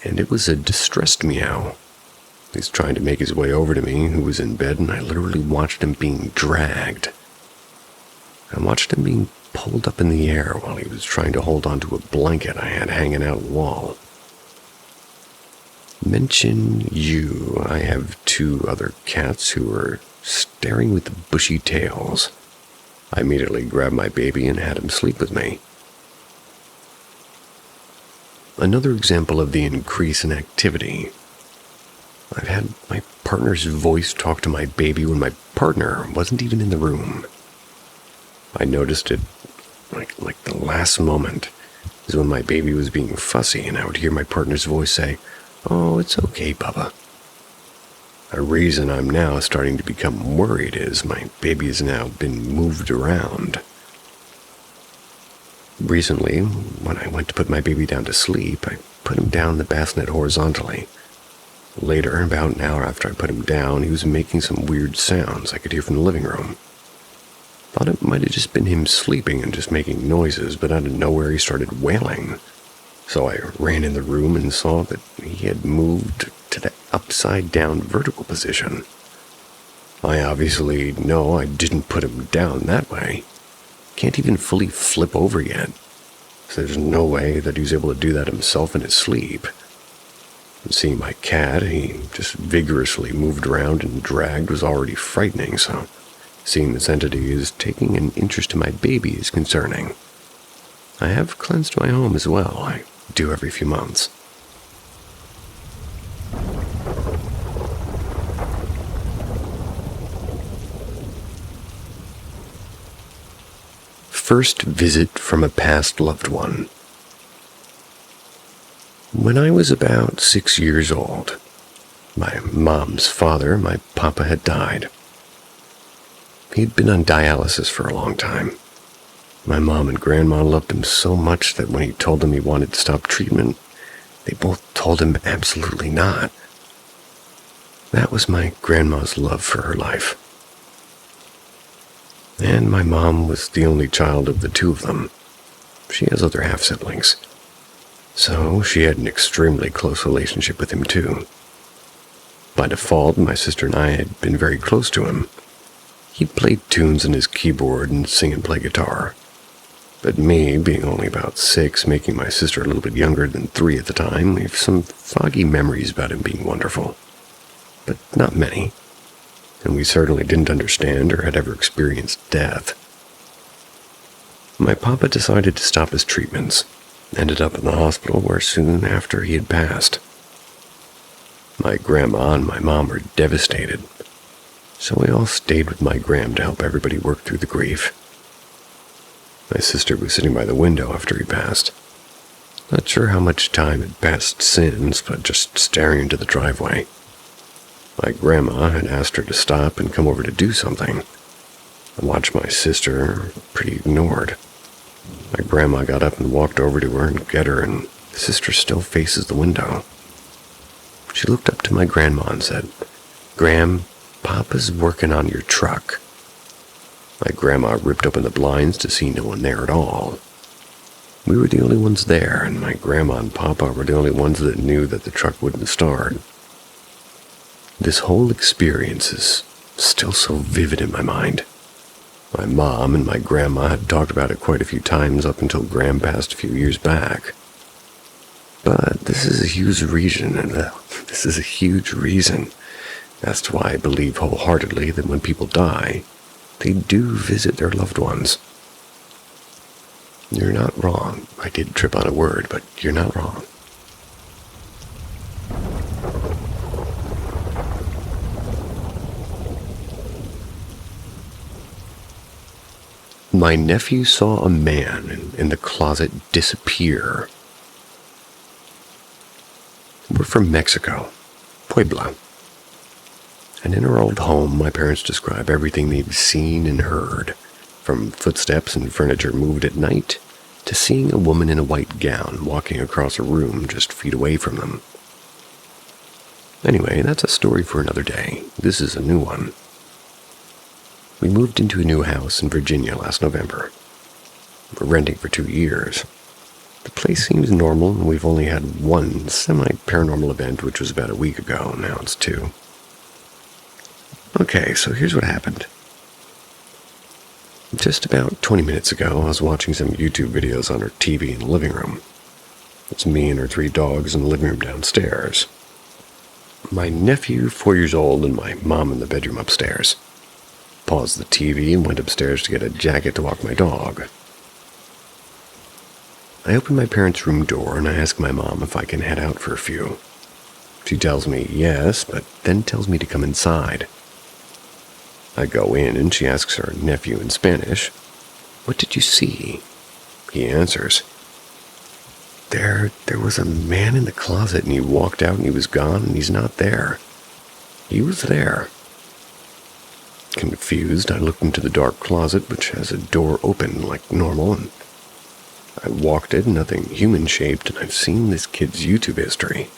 And it was a distressed meow. He's trying to make his way over to me, who was in bed, and I literally watched him being dragged. I watched him being pulled up in the air while he was trying to hold onto a blanket I had hanging out the wall. Mention you, I have 2 other cats who were staring with bushy tails. I immediately grabbed my baby and had him sleep with me. Another example of the increase in activity. I've had my partner's voice talk to my baby when my partner wasn't even in the room. I noticed it like the last moment is when my baby was being fussy and I would hear my partner's voice say, "Oh, it's okay, Bubba." A reason I'm now starting to become worried is my baby has now been moved around. Recently, when I went to put my baby down to sleep, I put him down in the bassinet horizontally. Later, about an hour after I put him down, he was making some weird sounds I could hear from the living room. Thought it might have just been him sleeping and just making noises, but out of nowhere he started wailing. So I ran in the room and saw that he had moved to the upside-down vertical position. I obviously know I didn't put him down that way. Can't even fully flip over yet. So there's no way that he was able to do that himself in his sleep. And seeing my cat, he just vigorously moved around and dragged, was already frightening, so seeing this entity is taking an interest in my baby is concerning. I have cleansed my home as well. I do every few months. First visit from a past loved one. When I was about 6 years old, my mom's father, my papa, had died. He'd been on dialysis for a long time. My mom and grandma loved him so much that when he told them he wanted to stop treatment, they both told him absolutely not. That was my grandma's love for her life. And my mom was the only child of the 2 of them. She has other half-siblings. So she had an extremely close relationship with him too. By default, my sister and I had been very close to him. He'd play tunes on his keyboard and sing and play guitar. But me, being only about 6, making my sister a little bit younger than 3 at the time, we have some foggy memories about him being wonderful. But not many. And we certainly didn't understand or had ever experienced death. My papa decided to stop his treatments. Ended up in the hospital where soon after he had passed. My grandma and my mom were devastated. So we all stayed with my gram to help everybody work through the grief. My sister was sitting by the window after he passed. Not sure how much time had passed since, but just staring into the driveway. My grandma had asked her to stop and come over to do something. I watched my sister, pretty ignored. My grandma got up and walked over to her and get her, and the sister still faces the window. She looked up to my grandma and said, "Gram, Papa's working on your truck." My grandma ripped open the blinds to see no one there at all. We were the only ones there, and my grandma and Papa were the only ones that knew that the truck wouldn't start. This whole experience is still so vivid in my mind. My mom and my grandma had talked about it quite a few times up until Gram passed a few years back. But this is a huge reason as to why I believe wholeheartedly that when people die, they do visit their loved ones. You're not wrong. I did trip on a word, but you're not wrong. My nephew saw a man in the closet disappear. We're from Mexico, Puebla. And in our old home, my parents describe everything they've seen and heard, from footsteps and furniture moved at night to seeing a woman in a white gown walking across a room just feet away from them. Anyway, that's a story for another day. This is a new one. We moved into a new house in Virginia last November. We're renting for 2 years. The place seems normal, and we've only had one semi-paranormal event, which was about a week ago. Now it's 2. Okay, so here's what happened. Just about 20 minutes ago, I was watching some YouTube videos on her TV in the living room. It's me and her 3 dogs in the living room downstairs. My nephew, 4 years old, and my mom in the bedroom upstairs. Paused the TV and went upstairs to get a jacket to walk my dog. I open my parents' room door and I ask my mom if I can head out for a few. She tells me yes, but then tells me to come inside. I go in and she asks her nephew in Spanish, "What did you see?" He answers, There was a man in the closet and he walked out and he was gone and he's not there. He was there. Confused, I looked into the dark closet, which has a door open like normal, and I walked it, nothing human-shaped, and I've seen this kid's YouTube history.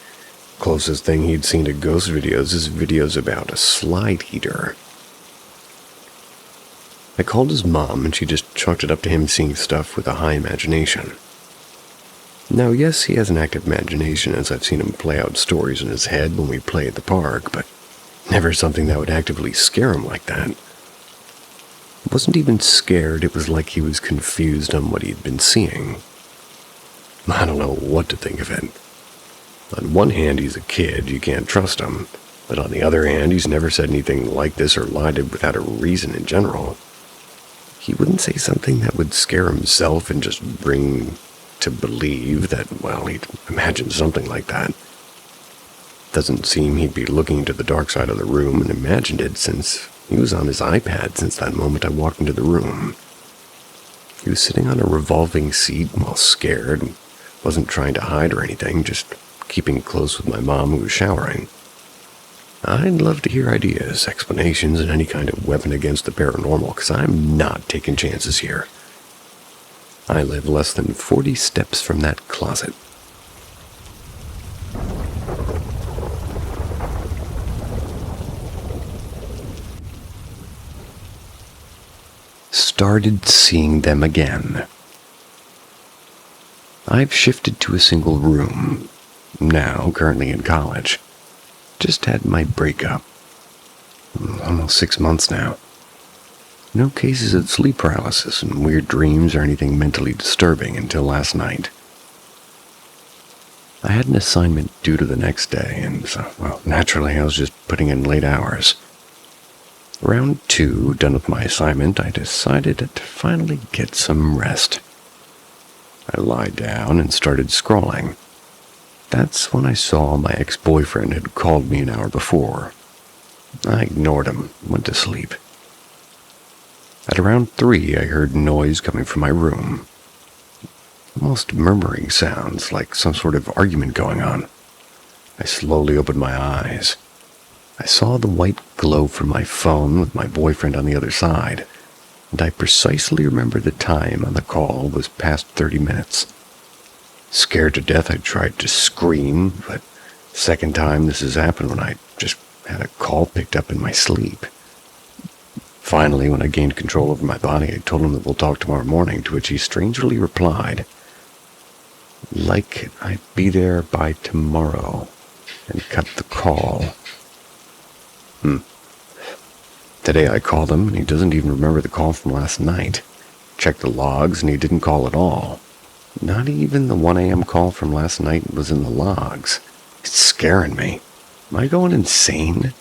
Closest thing he'd seen to ghost videos is videos about a slide heater. I called his mom, and she just chalked it up to him seeing stuff with a high imagination. Now, yes, he has an active imagination, as I've seen him play out stories in his head when we play at the park, but never something that would actively scare him like that. He wasn't even scared, it was like he was confused on what he'd been seeing. I don't know what to think of it. On one hand, he's a kid, you can't trust him, but on the other hand, he's never said anything like this or lied without a reason in general. He wouldn't say something that would scare himself and just bring to believe that, well, he'd imagined something like that. Doesn't seem he'd be looking into the dark side of the room and imagined it, since he was on his iPad since that moment I walked into the room. He was sitting on a revolving seat while scared, wasn't trying to hide or anything, just keeping close with my mom who was showering. I'd love to hear ideas, explanations, and any kind of weapon against the paranormal, because I'm not taking chances here. I live less than 40 steps from that closet. Started seeing them again. I've shifted to a single room, now currently in college. Just had my breakup. Almost 6 months now. No cases of sleep paralysis and weird dreams or anything mentally disturbing until last night. I had an assignment due to the next day, and so, well, naturally I was just putting in late hours. Around 2, done with my assignment, I decided to finally get some rest. I lied down and started scrolling. That's when I saw my ex-boyfriend had called me an hour before. I ignored him, went to sleep. At around 3, I heard noise coming from my room. Almost murmuring sounds, like some sort of argument going on. I slowly opened my eyes. I saw the white glow from my phone with my boyfriend on the other side, and I precisely remember the time on the call was past 30 minutes. Scared to death, I tried to scream, but second time this has happened when I just had a call picked up in my sleep. Finally, when I gained control over my body, I told him that we'll talk tomorrow morning, to which he strangely replied, like I'd be there by tomorrow, and cut the call. Today I called him, and he doesn't even remember the call from last night. Checked the logs, and he didn't call at all. Not even the 1 a.m. call from last night was in the logs. It's scaring me. Am I going insane?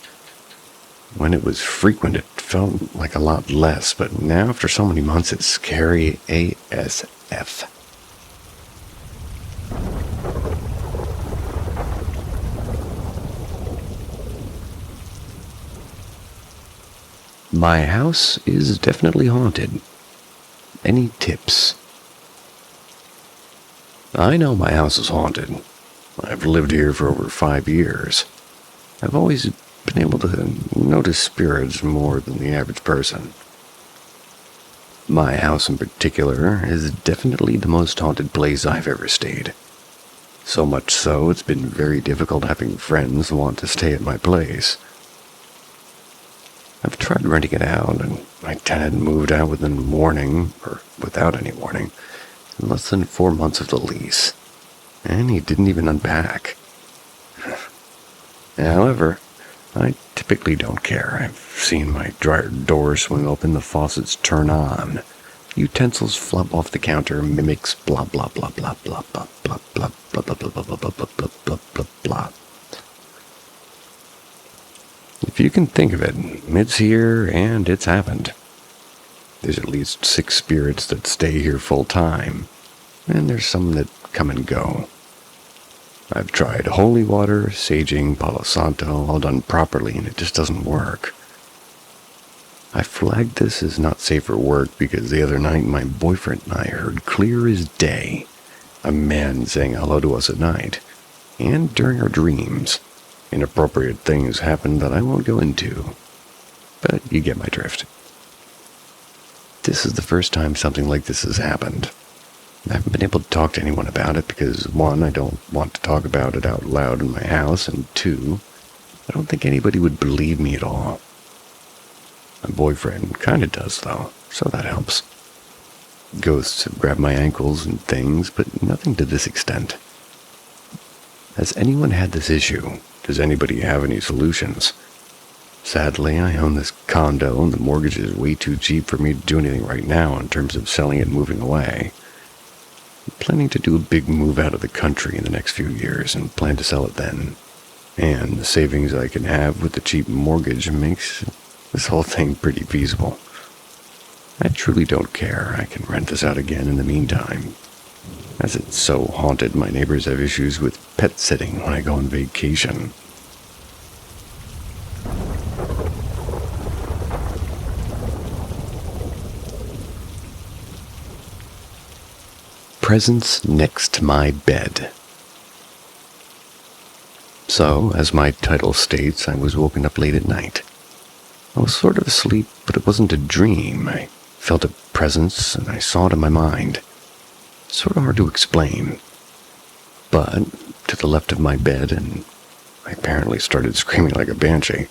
When it was frequent, it felt like a lot less, but now after so many months, it's scary ASF. My house is definitely haunted. Any tips? I know my house is haunted. I've lived here for over 5 years. I've always been able to notice spirits more than the average person. My house in particular is definitely the most haunted place I've ever stayed. So much so, it's been very difficult having friends want to stay at my place. I've tried renting it out, and my tenant moved out within warning, or without any warning, in less than 4 months of the lease. And he didn't even unpack. However, I typically don't care. I've seen my dryer door swing open, the faucets turn on, utensils flop off the counter, mimics blah blah blah blah blah blah blah blah blah blah blah blah blah blah blah blah blah blah. If you can think of it, it's here and it's happened. There's at least 6 spirits that stay here full time, and there's some that come and go. I've tried holy water, saging, Palo Santo, all done properly, and it just doesn't work. I flagged this as not safe for work because the other night my boyfriend and I heard clear as day a man saying hello to us at night, and during our dreams. Inappropriate things happened that I won't go into, but you get my drift. This is the first time something like this has happened. I haven't been able to talk to anyone about it because, 1, I don't want to talk about it out loud in my house, and 2, I don't think anybody would believe me at all. My boyfriend kinda does, though, so that helps. Ghosts have grabbed my ankles and things, but nothing to this extent. Has anyone had this issue? Does anybody have any solutions? Sadly, I own this condo, and the mortgage is way too cheap for me to do anything right now in terms of selling it and moving away. I'm planning to do a big move out of the country in the next few years and plan to sell it then. And the savings I can have with the cheap mortgage makes this whole thing pretty feasible. I truly don't care. I can rent this out again in the meantime. As it's so haunted, my neighbors have issues with pet sitting when I go on vacation. Presence next to my bed. So, as my title states, I was woken up late at night. I was sort of asleep, but it wasn't a dream. I felt a presence, and I saw it in my mind. Sort of hard to explain. But to the left of my bed, and I apparently started screaming like a banshee.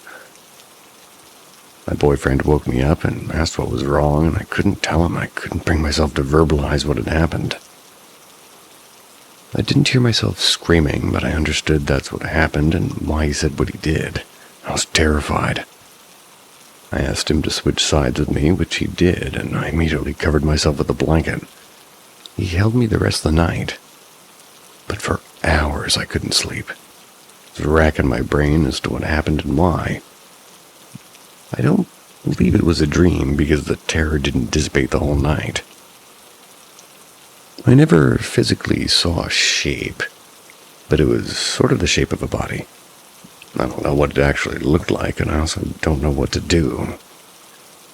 My boyfriend woke me up and asked what was wrong, and I couldn't tell him. I couldn't bring myself to verbalize what had happened. I didn't hear myself screaming, but I understood that's what happened and why he said what he did. I was terrified. I asked him to switch sides with me, which he did, and I immediately covered myself with a blanket. He held me the rest of the night, but for hours I couldn't sleep. I was racking my brain as to what happened and why. I don't believe it was a dream because the terror didn't dissipate the whole night. I never physically saw a shape, but it was sort of the shape of a body. I don't know what it actually looked like, and I also don't know what to do.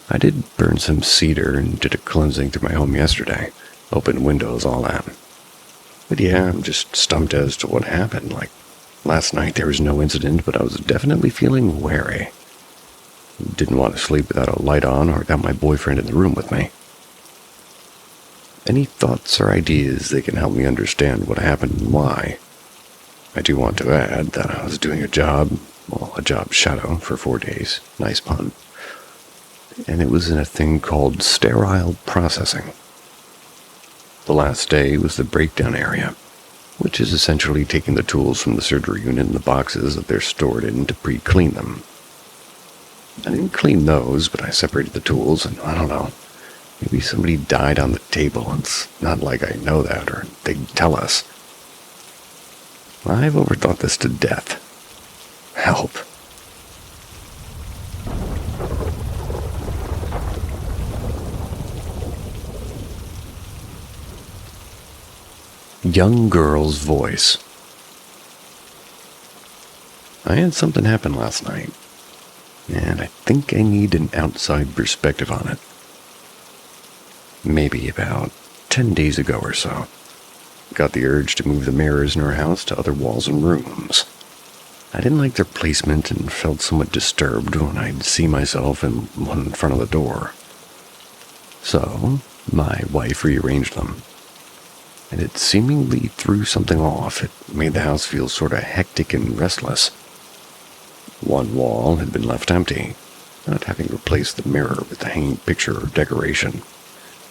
I did burn some cedar and did a cleansing through my home yesterday. Open windows, all that. But yeah, I'm just stumped as to what happened. Like, last night there was no incident, but I was definitely feeling wary. Didn't want to sleep without a light on or without my boyfriend in the room with me. Any thoughts or ideas that can help me understand what happened and why? I do want to add that I was doing a job shadow for 4 days. Nice pun. And it was in a thing called sterile processing. The last day was the breakdown area, which is essentially taking the tools from the surgery unit and the boxes that they're stored in to pre-clean them. I didn't clean those, but I separated the tools, and I don't know. Maybe somebody died on the table. It's not like I know that, or they'd tell us. I've overthought this to death. Help. Young girl's voice. I had something happen last night, and I think I need an outside perspective on it. Maybe about 10 days ago or so. Got the urge to move the mirrors in our house to other walls and rooms. I didn't like their placement and felt somewhat disturbed when I'd see myself in one in front of the door. So, my wife rearranged them, and it seemingly threw something off. It made the house feel sort of hectic and restless. One wall had been left empty, not having replaced the mirror with the hanging picture or decoration.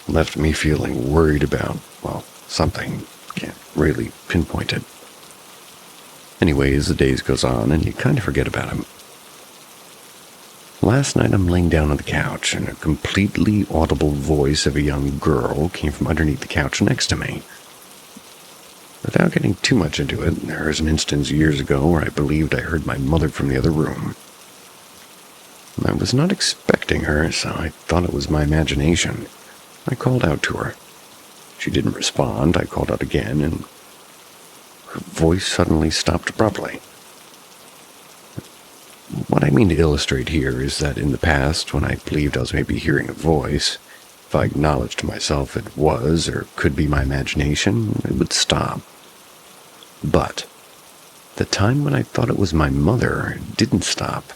Left me feeling worried about, well, something. Can't really pinpoint it. Anyways, the days goes on and you kind of forget about him. Last night I'm laying down on the couch and a completely audible voice of a young girl came from underneath the couch next to me. Without getting too much into it, there was an instance years ago where I believed I heard my mother from the other room. I was not expecting her, so I thought it was my imagination. I called out to her. She didn't respond. I called out again, and her voice suddenly stopped abruptly. What I mean to illustrate here is that in the past, when I believed I was maybe hearing a voice, if I acknowledged to myself it was or could be my imagination, it would stop. But the time when I thought it was my mother, it didn't stop.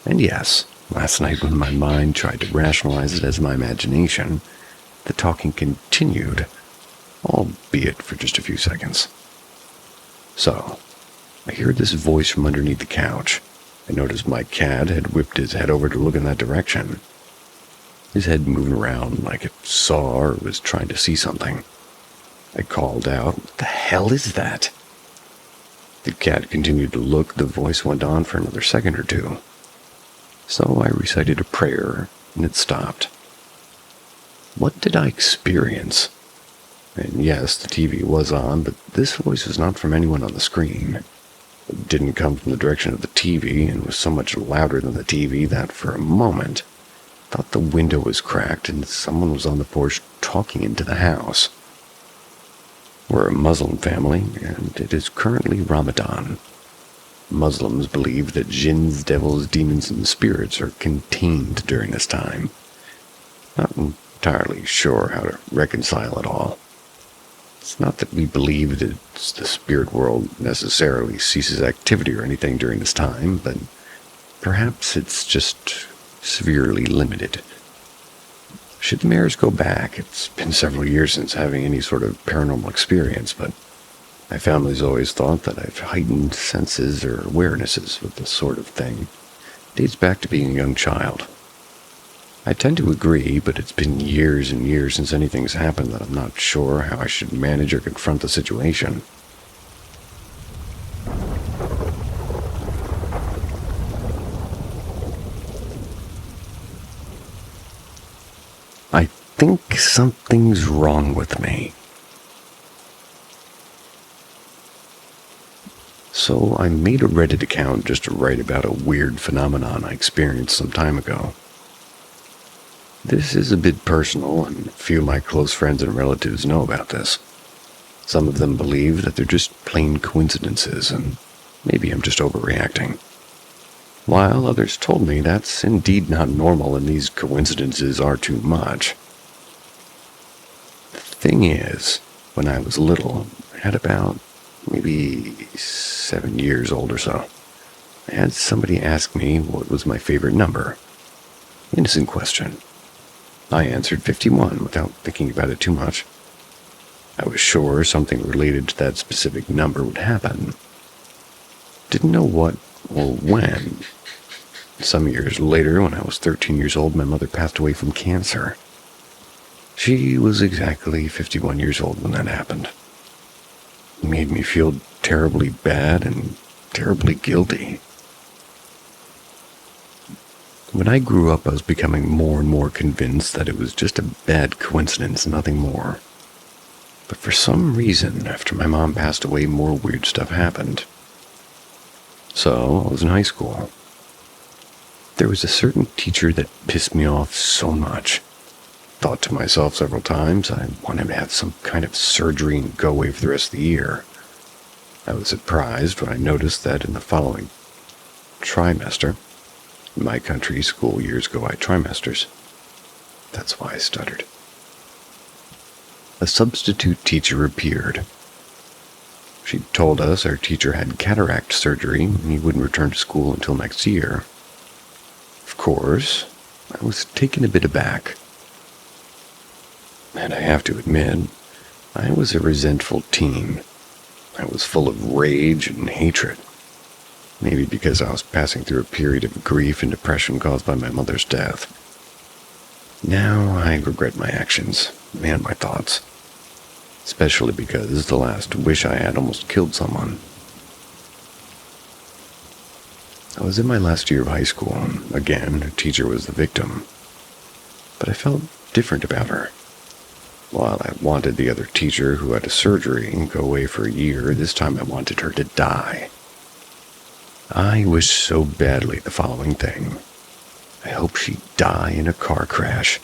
And yes, last night when my mind tried to rationalize it as my imagination, the talking continued, albeit for just a few seconds. So, I heard this voice from underneath the couch. I noticed my cat had whipped his head over to look in that direction. His head moving around like it saw or was trying to see something. I called out, "What the hell is that?" The cat continued to look. The voice went on for another second or two. So I recited a prayer, and it stopped. What did I experience? And yes, the TV was on, but this voice was not from anyone on the screen. It didn't come from the direction of the TV, and was so much louder than the TV that for a moment, I thought the window was cracked and someone was on the porch talking into the house. We're a Muslim family, and it is currently Ramadan. Muslims believe that jinns, devils, demons, and spirits are contained during this time. Not entirely sure how to reconcile it all. It's not that we believe that the spirit world necessarily ceases activity or anything during this time, but perhaps it's just severely limited. Should the mares go back? It's been several years since having any sort of paranormal experience, but my family's always thought that I've heightened senses or awarenesses with this sort of thing. It dates back to being a young child. I tend to agree, but it's been years and years since anything's happened that I'm not sure how I should manage or confront the situation. I think something's wrong with me. So I made a Reddit account just to write about a weird phenomenon I experienced some time ago. This is a bit personal, and a few of my close friends and relatives know about this. Some of them believe that they're just plain coincidences, and maybe I'm just overreacting. While others told me that's indeed not normal and these coincidences are too much. The thing is, when I was little, I had about maybe 7 years old or so, I had somebody ask me what was my favorite number. Innocent question. I answered 51 without thinking about it too much. I was sure something related to that specific number would happen. Didn't know what or when. Some years later, when I was 13 years old, my mother passed away from cancer. She was exactly 51 years old when that happened. It made me feel terribly bad and terribly guilty. When I grew up, I was becoming more and more convinced that it was just a bad coincidence, nothing more. But for some reason, after my mom passed away, more weird stuff happened. So, I was in high school. There was a certain teacher that pissed me off so much. Thought to myself several times, I want him to have some kind of surgery and go away for the rest of the year. I was surprised when I noticed that in the following trimester, in my country, school years go by trimesters. That's why I stuttered. A substitute teacher appeared. She told us our teacher had cataract surgery and he wouldn't return to school until next year. Of course, I was taken a bit aback. And I have to admit, I was a resentful teen. I was full of rage and hatred. Maybe because I was passing through a period of grief and depression caused by my mother's death. Now I regret my actions and my thoughts. Especially because the last wish I had almost killed someone. I was in my last year of high school, and again, her teacher was the victim. But I felt different about her. While I wanted the other teacher who had a surgery and go away for a year, this time I wanted her to die. I wished so badly the following thing. I hope she'd die in a car crash.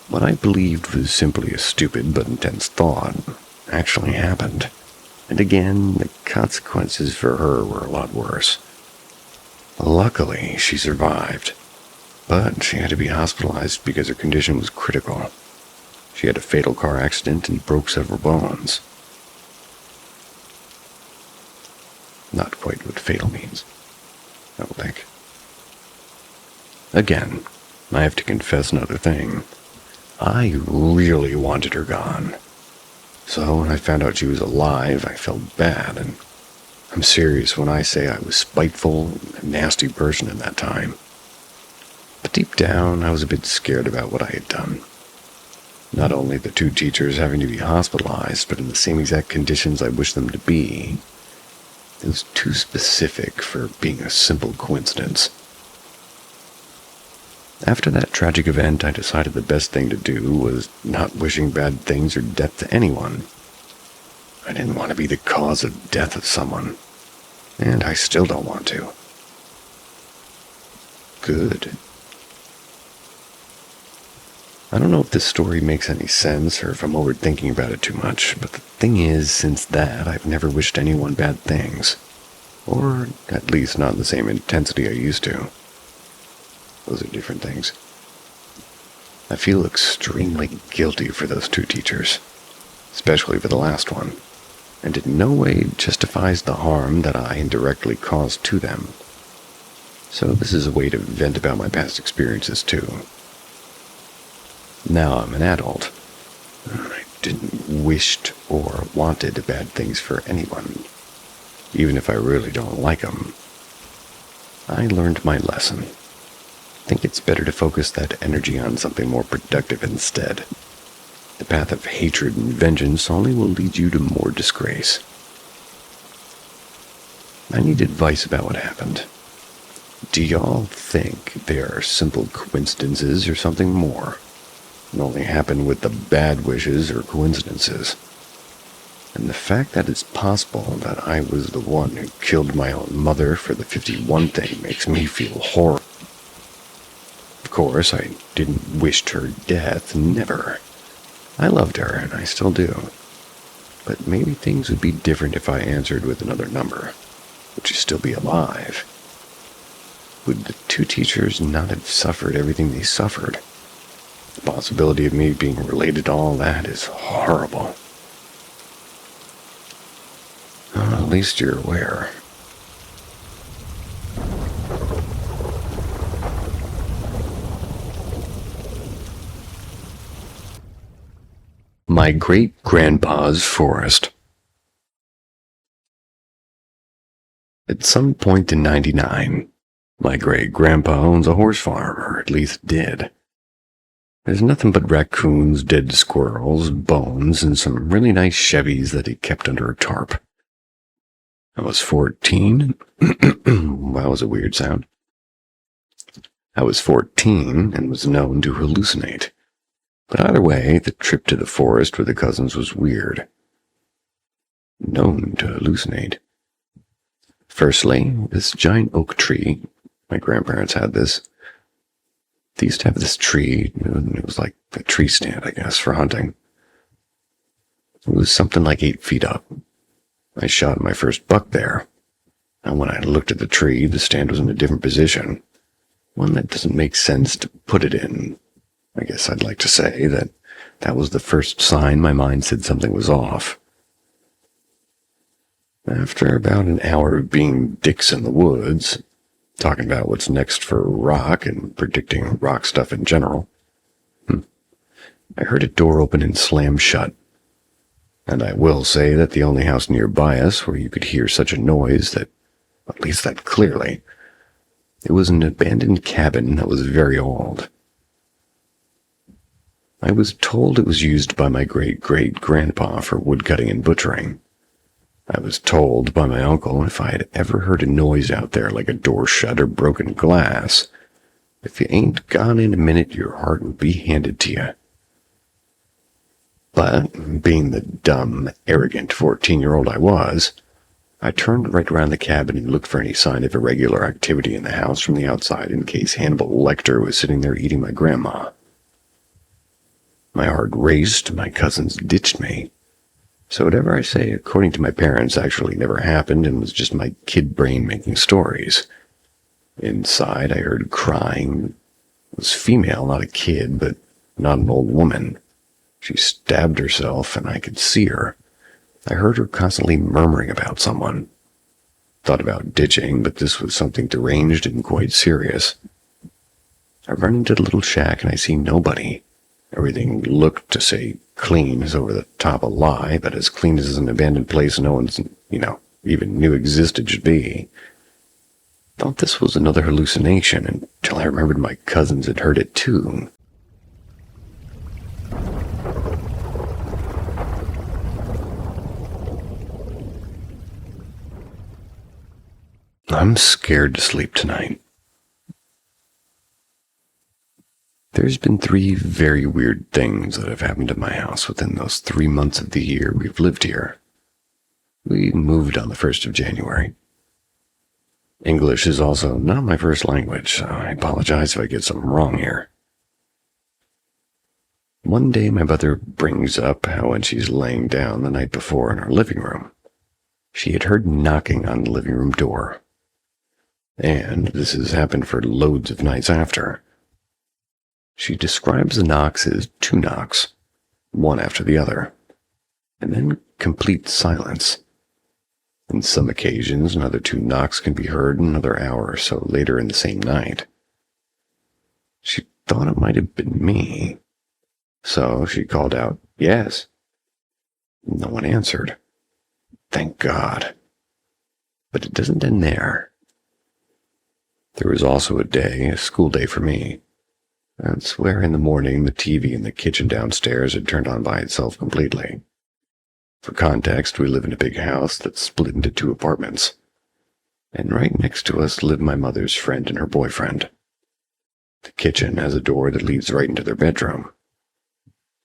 What I believed was simply a stupid but intense thought actually happened. And again, the consequences for her were a lot worse. Luckily, she survived. But she had to be hospitalized because her condition was critical. She had a fatal car accident and broke several bones. Not quite what fatal means, I don't think. Again, I have to confess another thing. I really wanted her gone. So when I found out she was alive, I felt bad, and I'm serious when I say I was spiteful and a nasty person in that time. But deep down, I was a bit scared about what I had done. Not only the two teachers having to be hospitalized, but in the same exact conditions I wished them to be. It was too specific for being a simple coincidence. After that tragic event, I decided the best thing to do was not wishing bad things or death to anyone. I didn't want to be the cause of death of someone, and I still don't want to. Good. I don't know if this story makes any sense or if I'm overthinking about it too much, but the thing is, since that, I've never wished anyone bad things. Or at least not in the same intensity I used to. Those are different things. I feel extremely guilty for those two teachers, especially for the last one, and in no way justifies the harm that I indirectly caused to them. So this is a way to vent about my past experiences too. Now I'm an adult. I didn't wished or wanted bad things for anyone, even if I really don't like them. I learned my lesson. I think it's better to focus that energy on something more productive instead. The path of hatred and vengeance only will lead you to more disgrace. I need advice about what happened. Do y'all think they are simple coincidences or something more? It only happened with the bad wishes or coincidences. And the fact that it's possible that I was the one who killed my own mother for the 51 thing makes me feel horrible. Of course, I didn't wish her death, never. I loved her, and I still do. But maybe things would be different if I answered with another number. Would she still be alive? Would the two teachers not have suffered everything they suffered? The possibility of me being related to all that is horrible. Well, at least you're aware. My great-grandpa's forest. At some point in '99, my great-grandpa owns a horse farm, or at least did. There's nothing but raccoons, dead squirrels, bones, and some really nice Chevys that he kept under a tarp. I was 14. That was a weird sound. I was 14 and was known to hallucinate. But either way, the trip to the forest with the cousins was weird. Known to hallucinate. Firstly, this giant oak tree, my grandparents had this. They used to have this tree, and it was like a tree stand, I guess, for hunting. It was something like 8 feet up. I shot my first buck there. And when I looked at the tree, the stand was in a different position. One that doesn't make sense to put it in. I guess I'd like to say that that was the first sign my mind said something was off. After about an hour of being dicks in the woods, talking about what's next for rock and predicting rock stuff in general, I heard a door open and slam shut. And I will say that the only house nearby us where you could hear such a noise that, at least that clearly, it was an abandoned cabin that was very old. I was told it was used by my great-great-grandpa for woodcutting and butchering. I was told by my uncle if I had ever heard a noise out there like a door shut or broken glass, if you ain't gone in a minute, your heart would be handed to you. But, being the dumb, arrogant 14-year-old I was, I turned right around the cabin and looked for any sign of irregular activity in the house from the outside in case Hannibal Lecter was sitting there eating my grandma. My heart raced, my cousins ditched me. So whatever I say, according to my parents, actually never happened and was just my kid brain making stories. Inside, I heard crying. It was female, not a kid, but not an old woman. She stabbed herself, and I could see her. I heard her constantly murmuring about someone. Thought about ditching, but this was something deranged and quite serious. I run into the little shack, and I see nobody. Everything looked, to say clean is over the top a lie, but as clean as an abandoned place no one's, even knew existed should be. Thought this was another hallucination until I remembered my cousins had heard it too. I'm scared to sleep tonight. There's been 3 very weird things that have happened to my house within those 3 months of the year we've lived here. We moved on the 1st of January. English is also not my first language, so I apologize if I get something wrong here. One day my mother brings up how when she's laying down the night before in our living room, she had heard knocking on the living room door. And this has happened for loads of nights after. She describes the knocks as 2 knocks, one after the other, and then complete silence. On some occasions, another 2 knocks can be heard another hour or so later in the same night. She thought it might have been me, so she called out, "Yes." No one answered. Thank God. But it doesn't end there. There was also a school day for me. That's where in the morning the TV in the kitchen downstairs had turned on by itself completely. For context, we live in a big house that's split into 2 apartments. And right next to us lived my mother's friend and her boyfriend. The kitchen has a door that leads right into their bedroom.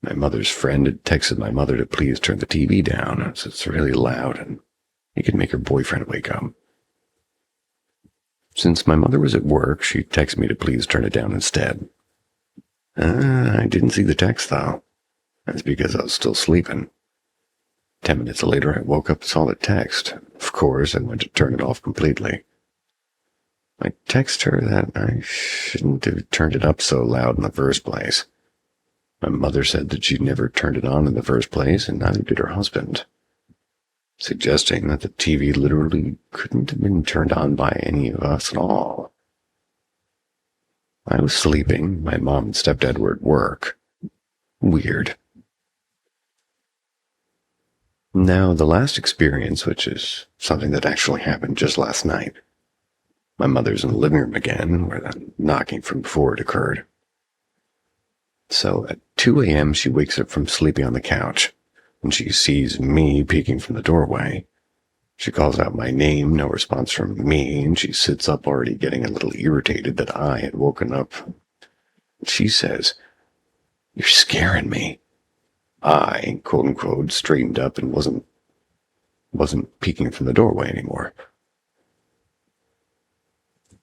My mother's friend had texted my mother to please turn the TV down, as it's really loud and it could make her boyfriend wake up. Since my mother was at work, she texted me to please turn it down instead. I didn't see the text, though. That's because I was still sleeping. 10 minutes later, I woke up and saw the text. Of course, I went to turn it off completely. I texted her that I shouldn't have turned it up so loud in the first place. My mother said that she'd never turned it on in the first place, and neither did her husband, suggesting that the TV literally couldn't have been turned on by any of us at all. I was sleeping. My mom and stepdad were at work. Weird. Now, the last experience, which is something that actually happened just last night. My mother's in the living room again, where the knocking from before it occurred. So at 2 a.m., she wakes up from sleeping on the couch, and she sees me peeking from the doorway. She calls out my name, no response from me, and she sits up already getting a little irritated that I had woken up. She says, "You're scaring me." I, quote-unquote, straightened up and wasn't peeking from the doorway anymore.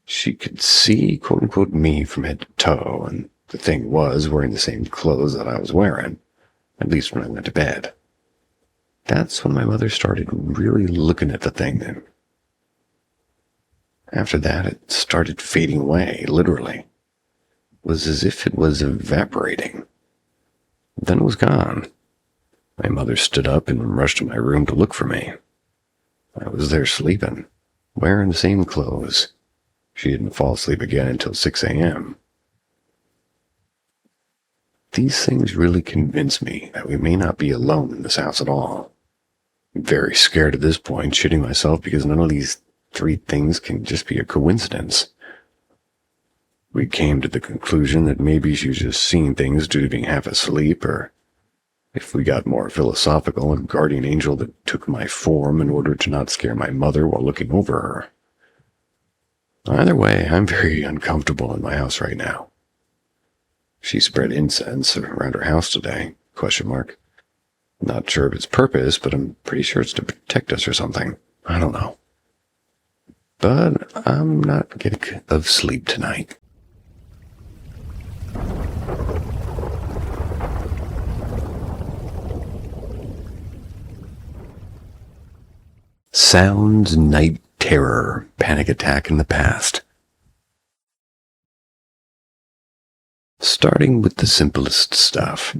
She could see, quote-unquote, me from head to toe, and the thing was wearing the same clothes that I was wearing, at least when I went to bed. That's when my mother started really looking at the thing then. After that, it started fading away, literally. It was as if it was evaporating. Then it was gone. My mother stood up and rushed to my room to look for me. I was there sleeping, wearing the same clothes. She didn't fall asleep again until 6 a.m. These things really convince me that we may not be alone in this house at all. I'm very scared at this point, shitting myself because none of these 3 things can just be a coincidence. We came to the conclusion that maybe she was just seeing things due to being half asleep, or if we got more philosophical, a guardian angel that took my form in order to not scare my mother while looking over her. Either way, I'm very uncomfortable in my house right now. She spread incense around her house today, ? Not sure of its purpose, but I'm pretty sure it's to protect us or something. I don't know. But I'm not getting of sleep tonight. Sounds, night terror, panic attack in the past. Starting with the simplest stuff.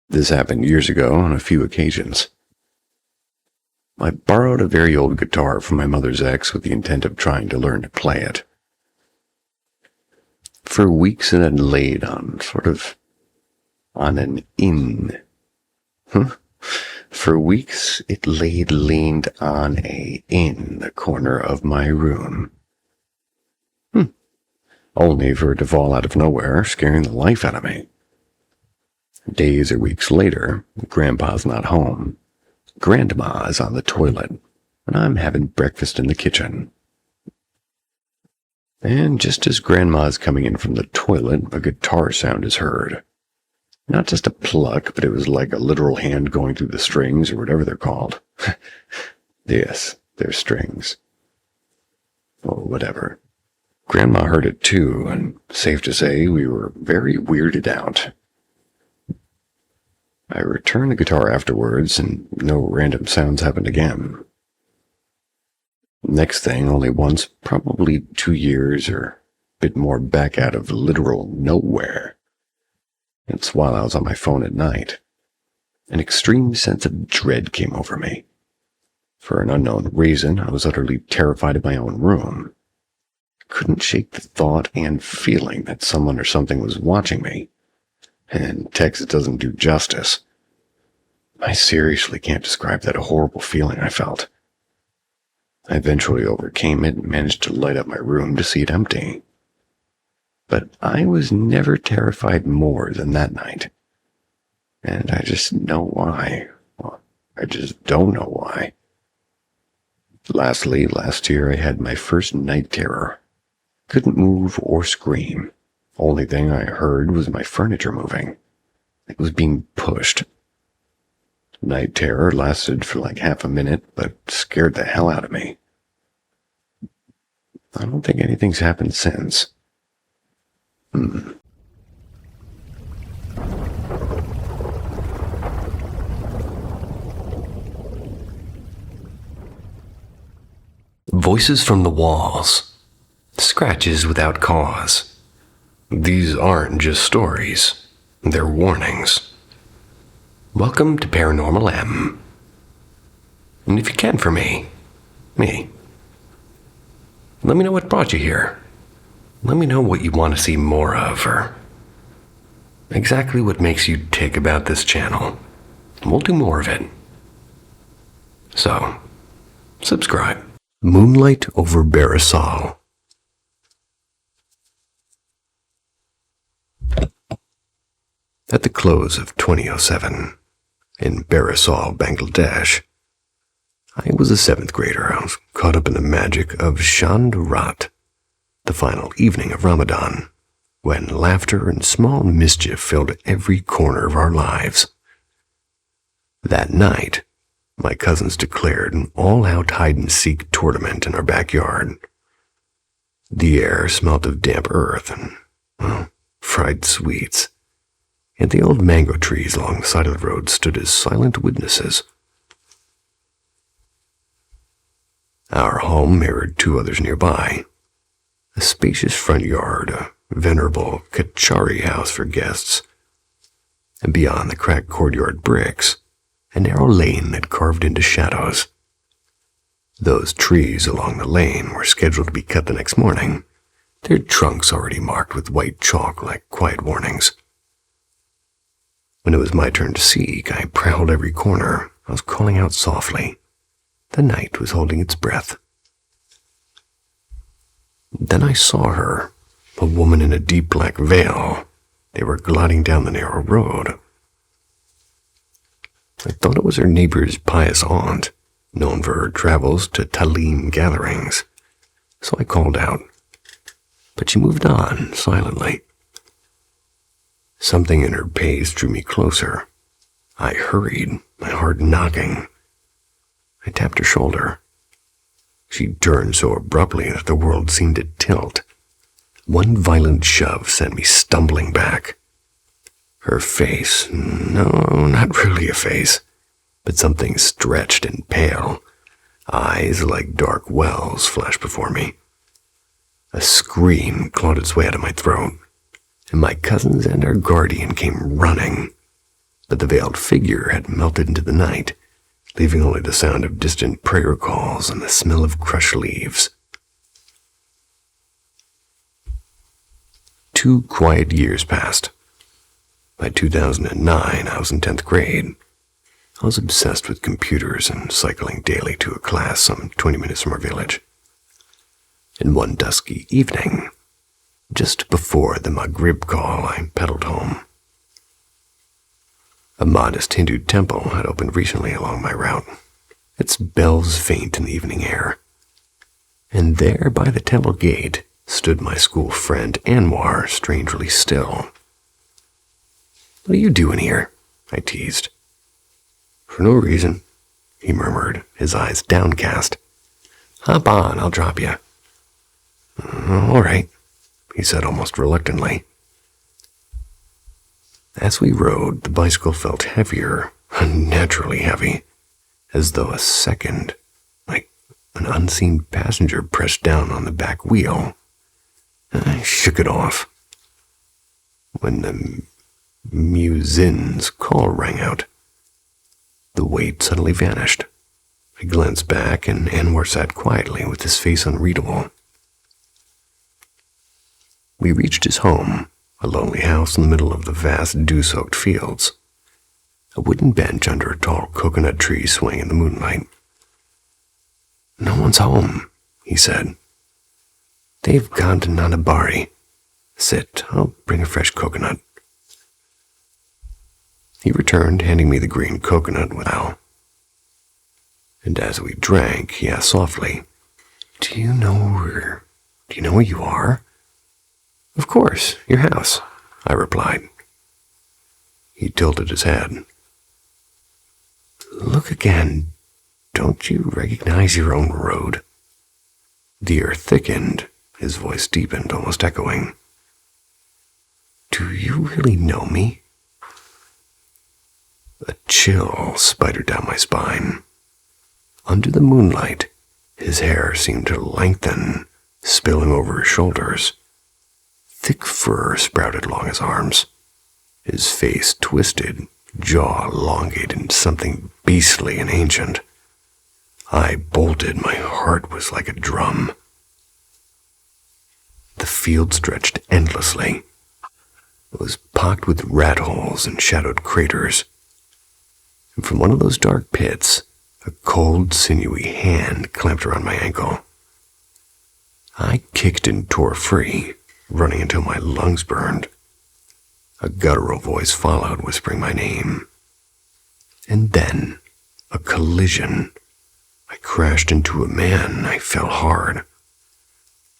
This happened years ago on a few occasions. I borrowed a very old guitar from my mother's ex with the intent of trying to learn to play it. For weeks it had laid on an inn. For weeks it leaned on in the corner of my room. Only for it to fall out of nowhere, scaring the life out of me. Days or weeks later, Grandpa's not home. Grandma is on the toilet, and I'm having breakfast in the kitchen. And just as Grandma is coming in from the toilet, a guitar sound is heard. Not just a pluck, but it was like a literal hand going through the strings, or whatever they're called. Yes, they're strings. Or whatever. Grandma heard it too, and safe to say, we were very weirded out. I returned the guitar afterwards, and no random sounds happened again. Next thing, only once, probably 2 years or a bit more back out of literal nowhere. It's while I was on my phone at night. An extreme sense of dread came over me. For an unknown reason, I was utterly terrified of my own room. Couldn't shake the thought and feeling that someone or something was watching me. And text doesn't do justice. I seriously can't describe that horrible feeling I felt. I eventually overcame it and managed to light up my room to see it empty. But I was never terrified more than that night. And I just know why. Well, I just don't know why. Lastly, last year I had my first night terror. Couldn't move or scream. Only thing I heard was my furniture moving. It was being pushed. Night terror lasted for like half a minute, but scared the hell out of me. I don't think anything's happened since. Voices from the walls. Scratches without cause. These aren't just stories. They're warnings. Welcome to Paranormal M. And if you can for me, let me know what brought you here. Let me know what you want to see more of, or exactly what makes you tick about this channel. We'll do more of it. So, subscribe. Moonlight over Barisal. At the close of 2007, in Barisal, Bangladesh, I was a 7th grader. I was caught up in the magic of Shand Rat, the final evening of Ramadan, when laughter and small mischief filled every corner of our lives. That night, my cousins declared an all-out hide-and-seek tournament in our backyard. The air smelt of damp earth and, fried sweets, and the old mango trees along the side of the road stood as silent witnesses. Our home mirrored 2 others nearby. A spacious front yard, a venerable Kachari house for guests, and beyond the cracked courtyard bricks, a narrow lane that carved into shadows. Those trees along the lane were scheduled to be cut the next morning, their trunks already marked with white chalk like quiet warnings. When it was my turn to seek, I prowled every corner. I was calling out softly. The night was holding its breath. Then I saw her, a woman in a deep black veil. They were gliding down the narrow road. I thought it was her neighbor's pious aunt, known for her travels to Talim gatherings, so I called out. But she moved on, silently. Something in her pace drew me closer. I hurried, my heart knocking. I tapped her shoulder. She turned so abruptly that the world seemed to tilt. One violent shove sent me stumbling back. Her face, no, not really a face, but something stretched and pale. Eyes like dark wells flashed before me. A scream clawed its way out of my throat, and my cousins and our guardian came running. But the veiled figure had melted into the night, leaving only the sound of distant prayer calls and the smell of crushed leaves. 2 quiet years passed. By 2009, I was in 10th grade. I was obsessed with computers and cycling daily to a class some 20 minutes from our village. In one dusky evening, just before the Maghrib call, I pedaled home. A modest Hindu temple had opened recently along my route, its bells faint in the evening air. And there by the temple gate stood my school friend Anwar, strangely still. "What are you doing here?" I teased. "For no reason," he murmured, his eyes downcast. "Hop on, I'll drop you." "All right," he said almost reluctantly. As we rode, the bicycle felt heavier, unnaturally heavy, as though a second, like an unseen passenger, pressed down on the back wheel. I shook it off. When the muezzin's call rang out, the weight suddenly vanished. I glanced back, and Anwar sat quietly with his face unreadable. We reached his home, a lonely house in the middle of the vast dew-soaked fields. A wooden bench under a tall coconut tree swaying in the moonlight. "No one's home," he said. "They've gone to Nanabari. Sit, I'll bring a fresh coconut." He returned, handing me the green coconut with owl. And as we drank, he asked softly, Do you know where you are?" "Of course, your house," I replied. He tilted his head. "Look again. Don't you recognize your own road?" The air thickened, his voice deepened, almost echoing. "Do you really know me?" A chill spidered down my spine. Under the moonlight, his hair seemed to lengthen, spilling over his shoulders. Thick fur sprouted along his arms. His face twisted, jaw elongated into something beastly and ancient. I bolted, my heart was like a drum. The field stretched endlessly. It was pocked with rat holes and shadowed craters. And from one of those dark pits, a cold, sinewy hand clamped around my ankle. I kicked and tore free, running until my lungs burned. A guttural voice followed, whispering my name. And then, a collision. I crashed into a man. I fell hard.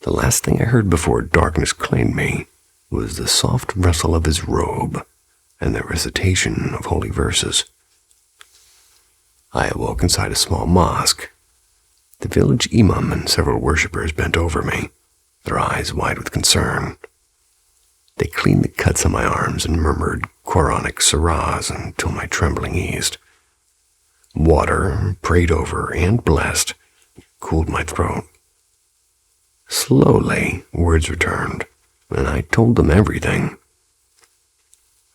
The last thing I heard before darkness claimed me was the soft rustle of his robe and the recitation of holy verses. I awoke inside a small mosque. The village imam and several worshippers bent over me, their eyes wide with concern. They cleaned the cuts on my arms and murmured Quranic surahs until my trembling eased. Water, prayed over and blessed, cooled my throat. Slowly, words returned, and I told them everything.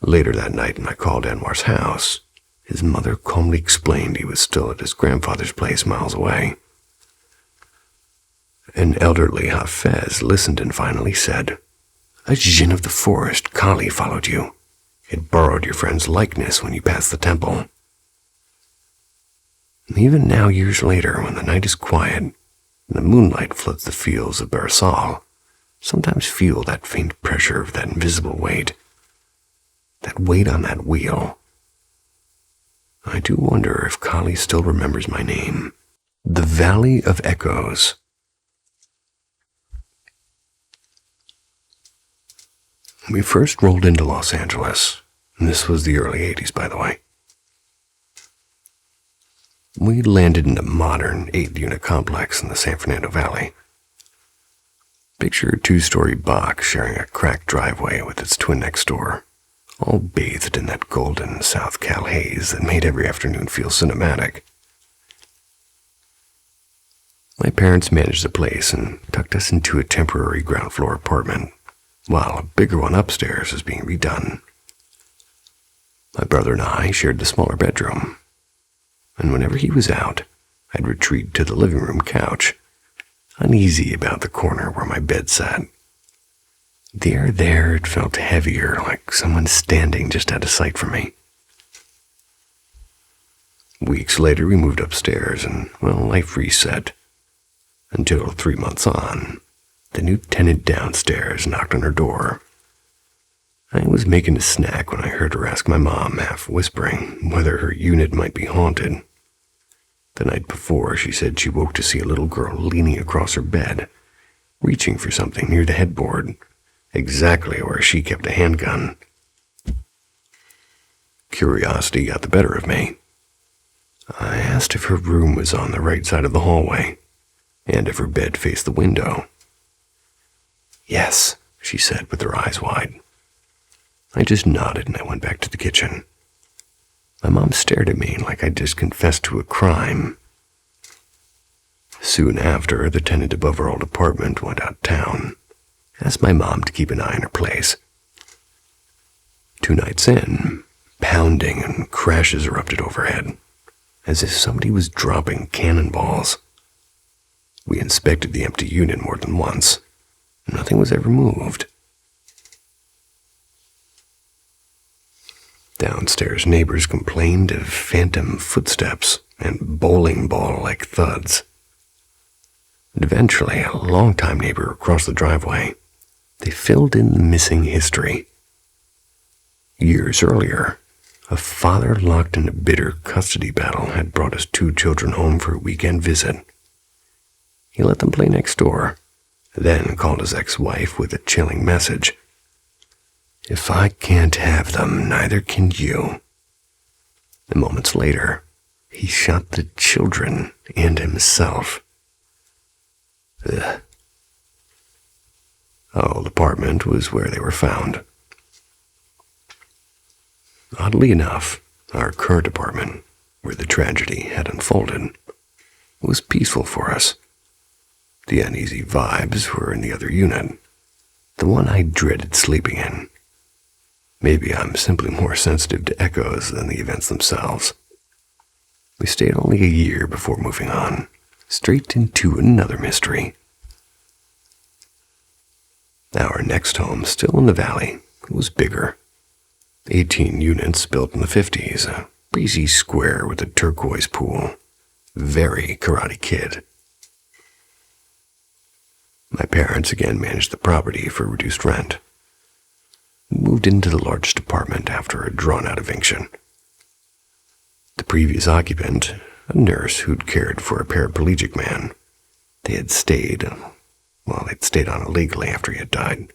Later that night, when I called Anwar's house, his mother calmly explained he was still at his grandfather's place miles away. An elderly Hafez listened and finally said, "A jinn of the forest, Kali, followed you. It borrowed your friend's likeness when you passed the temple." Even now, years later, when the night is quiet and the moonlight floods the fields of Barsal, sometimes feel that faint pressure of that invisible weight. That weight on that wheel. I do wonder if Kali still remembers my name. The Valley of Echoes. We first rolled into Los Angeles. This was the early 80s, by the way. We landed in a modern 8-unit complex in the San Fernando Valley. Picture a 2-story box sharing a cracked driveway with its twin next door, all bathed in that golden South Cal haze that made every afternoon feel cinematic. My parents managed the place and tucked us into a temporary ground floor apartment, while a bigger one upstairs was being redone. My brother and I shared the smaller bedroom, and whenever he was out, I'd retreat to the living room couch, uneasy about the corner where my bed sat. The air there, it felt heavier, like someone standing just out of sight from me. Weeks later, we moved upstairs, and, well, life reset. Until 3 months on, the new tenant downstairs knocked on her door. I was making a snack when I heard her ask my mom, half whispering, whether her unit might be haunted. The night before, she said she woke to see a little girl leaning across her bed, reaching for something near the headboard, exactly where she kept a handgun. Curiosity got the better of me. I asked if her room was on the right side of the hallway, and if her bed faced the window. "Yes," she said with her eyes wide. I just nodded and I went back to the kitchen. My mom stared at me like I'd just confessed to a crime. Soon after, the tenant above our old apartment went out of town. Asked my mom to keep an eye on her place. 2 nights in, pounding and crashes erupted overhead, as if somebody was dropping cannonballs. We inspected the empty unit more than once. Nothing was ever moved. Downstairs neighbors complained of phantom footsteps and bowling ball-like thuds. And eventually, a longtime neighbor across the driveway, they filled in the missing history. Years earlier, a father locked in a bitter custody battle had brought his 2 children home for a weekend visit. He let them play next door, then called his ex-wife with a chilling message. "If I can't have them, neither can you." And moments later, he shot the children and himself. Ugh. Our old apartment was where they were found. Oddly enough, our current apartment, where the tragedy had unfolded, was peaceful for us. The uneasy vibes were in the other unit, the one I dreaded sleeping in. Maybe I'm simply more sensitive to echoes than the events themselves. We stayed only a year before moving on, straight into another mystery. Our next home, still in the valley, was bigger. 18 units built in the 50s, a breezy square with a turquoise pool. Very Karate Kid. My parents again managed the property for reduced rent. We moved into the largest apartment after a drawn-out eviction. The previous occupant, a nurse who'd cared for a paraplegic man, they'd stayed on illegally after he had died.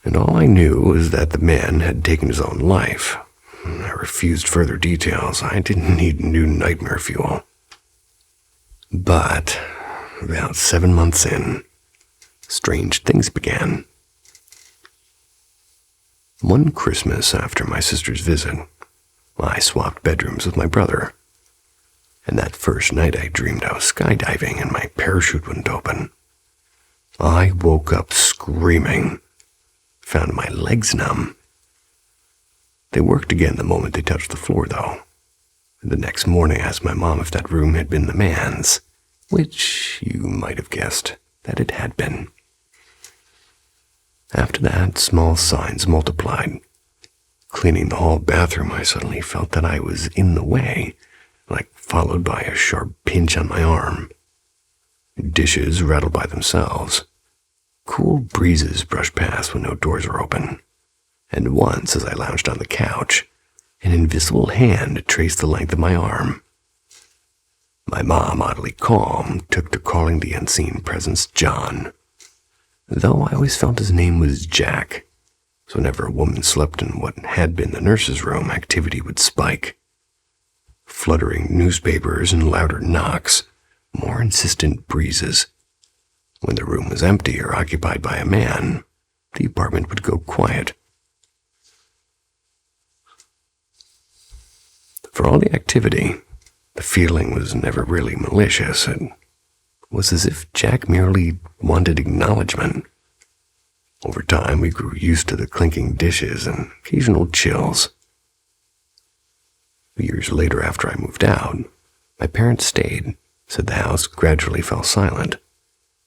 And all I knew was that the man had taken his own life. I refused further details. I didn't need new nightmare fuel. But about 7 months in, strange things began. One Christmas after my sister's visit, I swapped bedrooms with my brother. And that first night I dreamed I was skydiving and my parachute wouldn't open. I woke up screaming, found my legs numb, They worked again the moment they touched the floor, though. The next morning I asked my mom if that room had been the man's, which you might have guessed that it had been. After that, small signs multiplied. Cleaning the hall bathroom, I suddenly felt that I was in the way, like followed by a sharp pinch on my arm. Dishes rattled by themselves. Cool breezes brushed past when no doors were open. And once, as I lounged on the couch, an invisible hand traced the length of my arm. My mom, oddly calm, took to calling the unseen presence John, though I always felt his name was Jack, so whenever a woman slept in what had been the nurse's room, activity would spike. Fluttering newspapers and louder knocks, more insistent breezes. When the room was empty or occupied by a man, the apartment would go quiet. For all the activity, the feeling was never really malicious. It was as if Jack merely wanted acknowledgement. Over time, we grew used to the clinking dishes and occasional chills. Years later, after I moved out, my parents stayed, said the house gradually fell silent,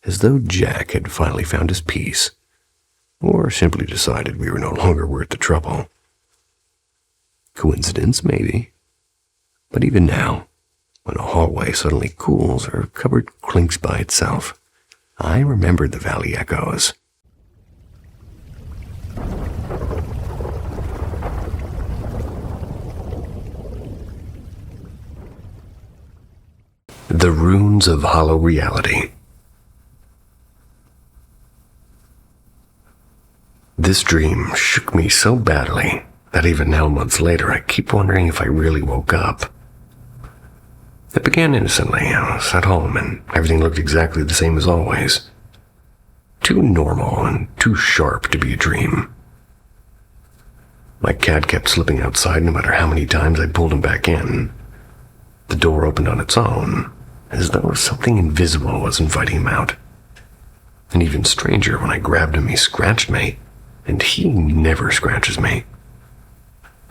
as though Jack had finally found his peace, or simply decided we were no longer worth the trouble. Coincidence, maybe. But even now, when a hallway suddenly cools or a cupboard clinks by itself, I remembered the valley echoes. The Runes of Hollow Reality. This dream shook me so badly that even now, months later, I keep wondering if I really woke up. It began innocently. I was at home and everything looked exactly the same as always. Too normal and too sharp to be a dream. My cat kept slipping outside no matter how many times I pulled him back in. The door opened on its own, as though something invisible was inviting him out. And even stranger, when I grabbed him, he scratched me, and he never scratches me.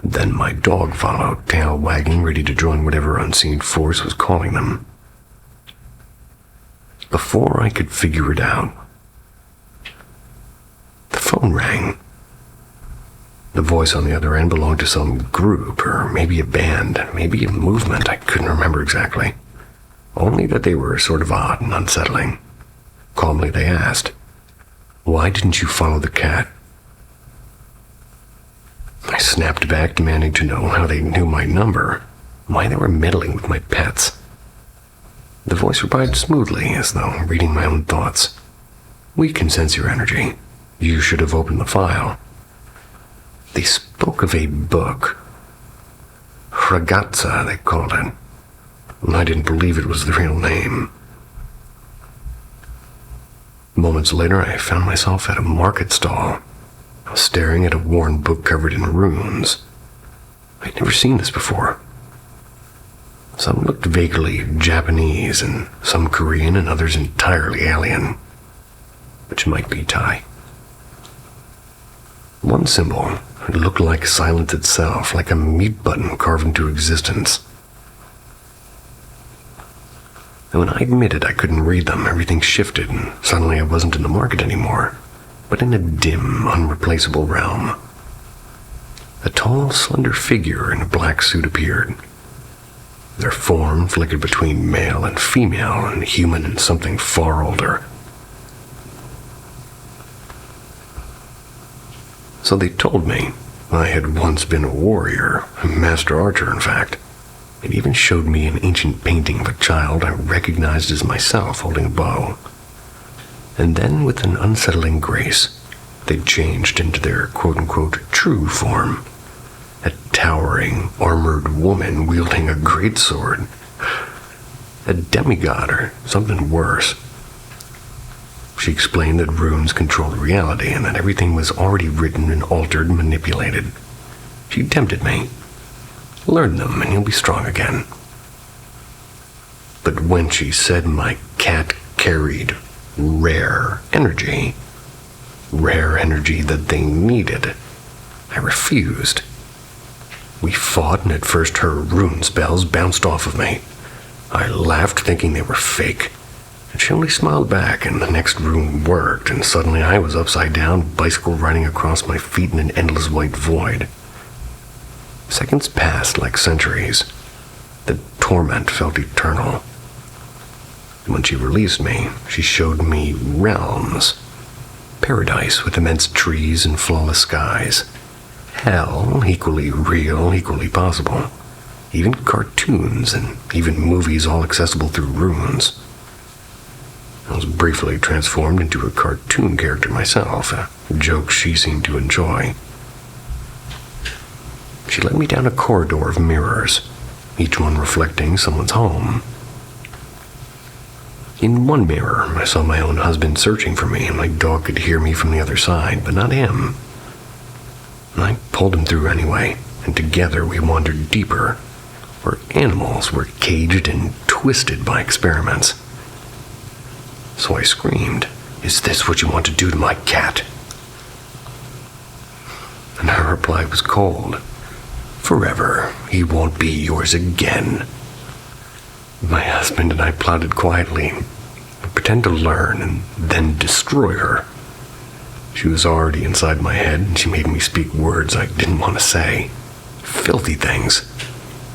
Then my dog followed, tail wagging, ready to join whatever unseen force was calling them. Before I could figure it out, the phone rang. The voice on the other end belonged to some group, or maybe a band, maybe a movement, I couldn't remember exactly. Only that they were sort of odd and unsettling. Calmly they asked, "Why didn't you follow the cat?" I snapped back, demanding to know how they knew my number, why they were meddling with my pets. The voice replied smoothly, as though reading my own thoughts. "We can sense your energy. You should have opened the file." They spoke of a book. Ragazza, they called it. I didn't believe it was the real name. Moments later, I found myself at a market stall, staring at a worn book covered in runes. I'd never seen this before. Some looked vaguely Japanese, and some Korean, and others entirely alien, which might be Thai. One symbol looked like silence itself, like a mute button carved into existence. And when I admitted I couldn't read them, everything shifted, and suddenly I wasn't in the market anymore, but in a dim, unreplaceable realm. A tall, slender figure in a black suit appeared. Their form flickered between male and female, and human and something far older. So they told me I had once been a warrior, a master archer, in fact. It even showed me an ancient painting of a child I recognized as myself holding a bow. And then, with an unsettling grace, they changed into their quote-unquote true form. A towering, armored woman wielding a greatsword. A demigod or something worse. She explained that runes controlled reality and that everything was already written and altered and manipulated. She tempted me. Learn them and you'll be strong again. But when she said my cat carried rare energy that they needed, I refused. We fought, and at first her rune spells bounced off of me. I laughed, thinking they were fake, and she only smiled back, and the next rune worked, and suddenly I was upside down, bicycle riding across my feet in an endless white void. Seconds passed like centuries. The torment felt eternal. When she released me, she showed me realms. Paradise with immense trees and flawless skies. Hell, equally real, equally possible. Even cartoons and even movies all accessible through runes. I was briefly transformed into a cartoon character myself, a joke she seemed to enjoy. She led me down a corridor of mirrors, each one reflecting someone's home. In one mirror, I saw my own husband searching for me, and my dog could hear me from the other side, but not him. I pulled him through anyway, and together we wandered deeper, where animals were caged and twisted by experiments. So I screamed, "Is this what you want to do to my cat?" And her reply was cold. "Forever, he won't be yours again." My husband and I plotted quietly, pretend to learn and then destroy her. She was already inside my head, and she made me speak words I didn't want to say. Filthy things.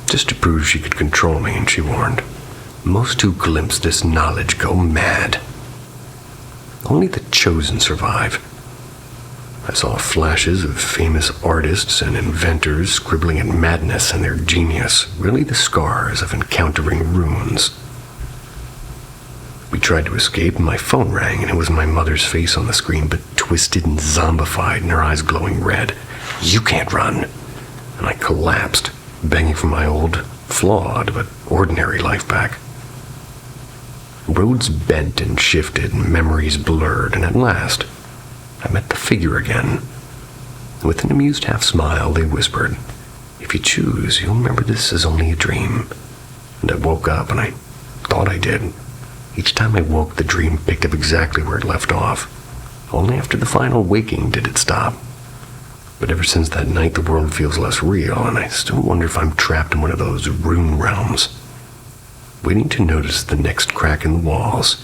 Just to prove she could control me, and she warned, "Most who glimpse this knowledge go mad. Only the chosen survive." I saw flashes of famous artists and inventors scribbling at madness and their genius, really the scars of encountering runes. We tried to escape, and my phone rang, and it was my mother's face on the screen, but twisted and zombified, and her eyes glowing red. "You can't run." And I collapsed, begging for my old, flawed, but ordinary life back. Roads bent and shifted, and memories blurred, and at last, I met the figure again. With an amused half-smile, they whispered, "If you choose, you'll remember this as only a dream." And I woke up, and I thought I did. Each time I woke, the dream picked up exactly where it left off. Only after the final waking did it stop. But ever since that night, the world feels less real, and I still wonder if I'm trapped in one of those rune realms, waiting to notice the next crack in the walls.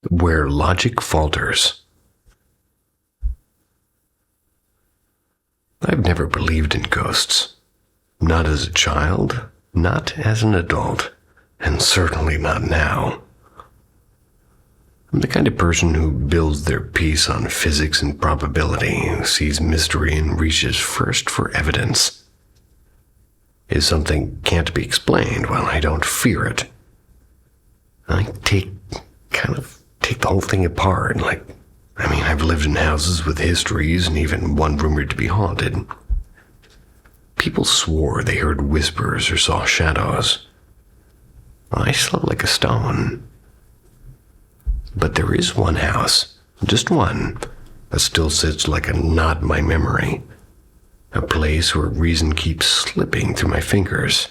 Where logic falters. I've never believed in ghosts. Not as a child, not as an adult, and certainly not now. I'm the kind of person who builds their piece on physics and probability, who sees mystery and reaches first for evidence. If something can't be explained, well, I don't fear it. I take the whole thing apart, I've lived in houses with histories and even one rumored to be haunted. People swore they heard whispers or saw shadows. I slept like a stone. But there is one house, just one, that still sits like a knot in my memory. A place where reason keeps slipping through my fingers.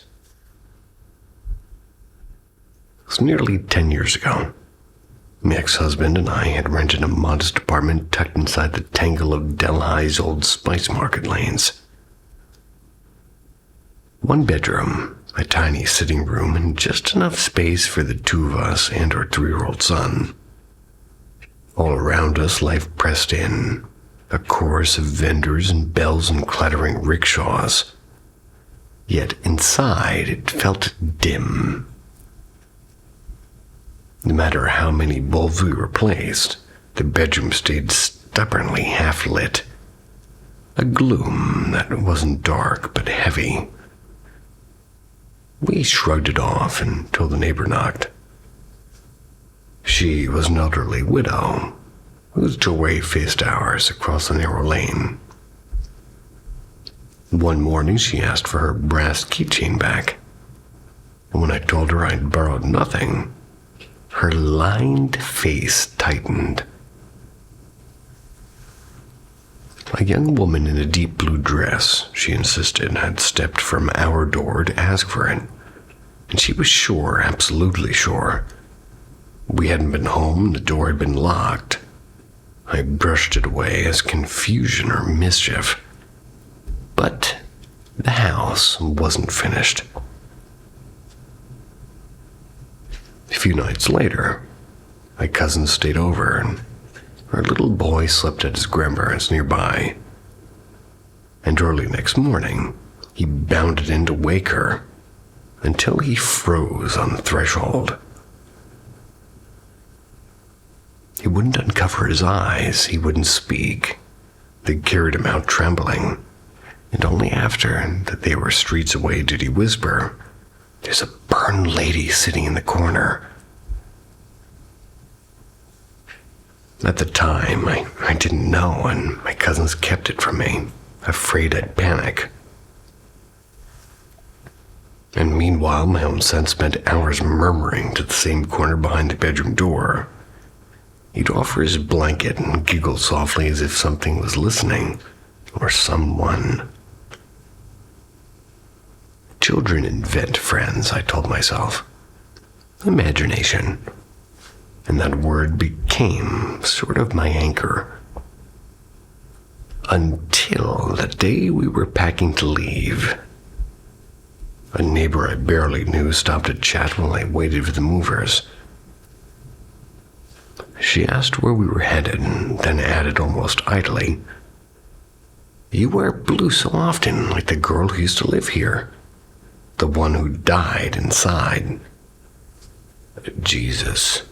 It was nearly 10 years ago. My ex-husband and I had rented a modest apartment tucked inside the tangle of Delhi's old spice market lanes. One bedroom, a tiny sitting room, and just enough space for the two of us and our 3-year-old son. All around us, life pressed in, a chorus of vendors and bells and clattering rickshaws. Yet inside, it felt dim. No matter how many bulbs we replaced, the bedroom stayed stubbornly half-lit. A gloom that wasn't dark but heavy. We shrugged it off until the neighbor knocked. She was an elderly widow whose doorway faced ours across a narrow lane. One morning she asked for her brass keychain back, and when I told her I'd borrowed nothing, her lined face tightened. A young woman in a deep blue dress, she insisted, had stepped from our door to ask for it, and she was sure, absolutely sure, We hadn't been home, the door had been locked. I brushed it away as confusion or mischief. But the house wasn't finished. A few nights later, my cousins stayed over, and our little boy slept at his grandparents' nearby. And early next morning, he bounded in to wake her until he froze on the threshold. He wouldn't uncover his eyes, he wouldn't speak. They carried him out trembling, and only after that they were streets away did he whisper, "There's a burned lady sitting in the corner." At the time, I didn't know, and my cousins kept it from me, afraid I'd panic. And meanwhile, my own son spent hours murmuring to the same corner behind the bedroom door. He'd offer his blanket and giggle softly as if something was listening, or someone. Children invent friends, I told myself. Imagination. And that word became sort of my anchor. Until the day we were packing to leave. A neighbor I barely knew stopped to chat while I waited for the movers. She asked where we were headed, and then added almost idly, "You wear blue so often, like the girl who used to live here. The one who died inside." Jesus.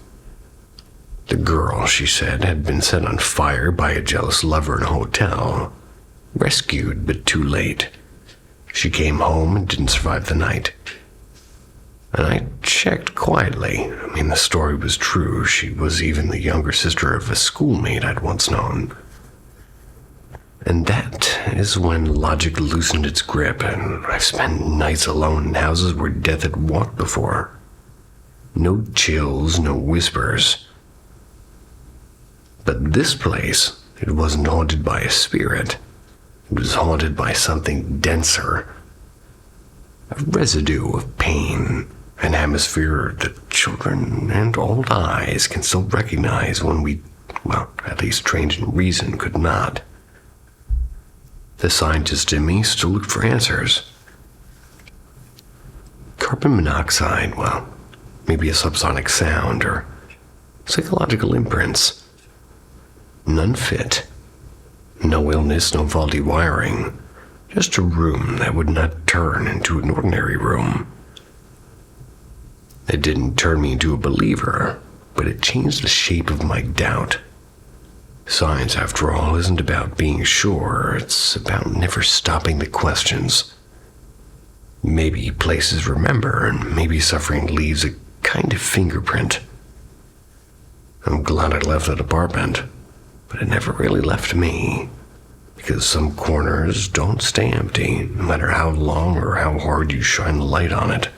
The girl, she said, had been set on fire by a jealous lover in a hotel. Rescued, but too late. She came home and didn't survive the night. And I checked quietly. The story was true. She was even the younger sister of a schoolmate I'd once known. And that is when logic loosened its grip, and I've spent nights alone in houses where death had walked before. No chills, no whispers. But this place, it wasn't haunted by a spirit. It was haunted by something denser. A residue of pain. An atmosphere that children and old eyes can still recognize when we, at least trained in reason, could not. The scientist in me still looked for answers. Carbon monoxide, maybe a subsonic sound or psychological imprints. None fit. No illness, no faulty wiring. Just a room that would not turn into an ordinary room. It didn't turn me into a believer, but it changed the shape of my doubt. Science, after all, isn't about being sure. It's about never stopping the questions. Maybe places remember, and maybe suffering leaves a kind of fingerprint. I'm glad I left that apartment, but it never really left me. Because some corners don't stay empty, no matter how long or how hard you shine the light on it.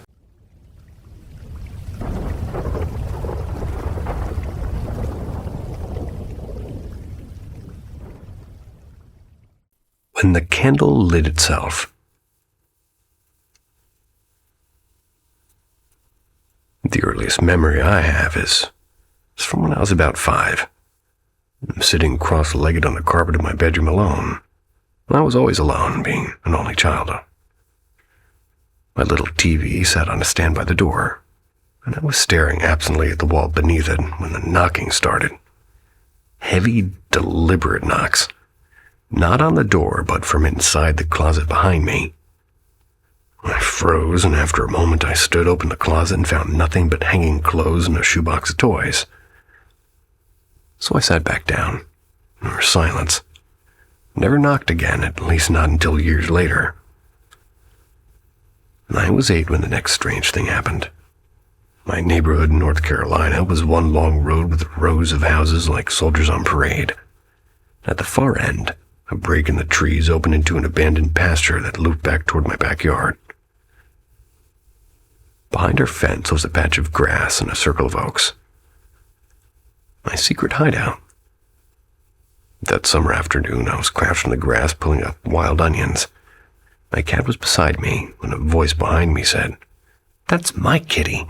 When the candle lit itself. The earliest memory I have is from when I was about 5. I'm sitting cross-legged on the carpet in my bedroom alone. I was always alone, being an only child. My little TV sat on a stand by the door, and I was staring absently at the wall beneath it when the knocking started. Heavy, deliberate knocks. Not on the door, but from inside the closet behind me. I froze, and after a moment I stood open the closet and found nothing but hanging clothes and a shoebox of toys. So I sat back down. There was silence. Never knocked again, at least not until years later. I was 8 when the next strange thing happened. My neighborhood in North Carolina was one long road with rows of houses like soldiers on parade. At the far end, a break in the trees opened into an abandoned pasture that looped back toward my backyard. Behind our fence was a patch of grass and a circle of oaks. My secret hideout. That summer afternoon, I was crouched in the grass pulling up wild onions. My cat was beside me when a voice behind me said, "That's my kitty."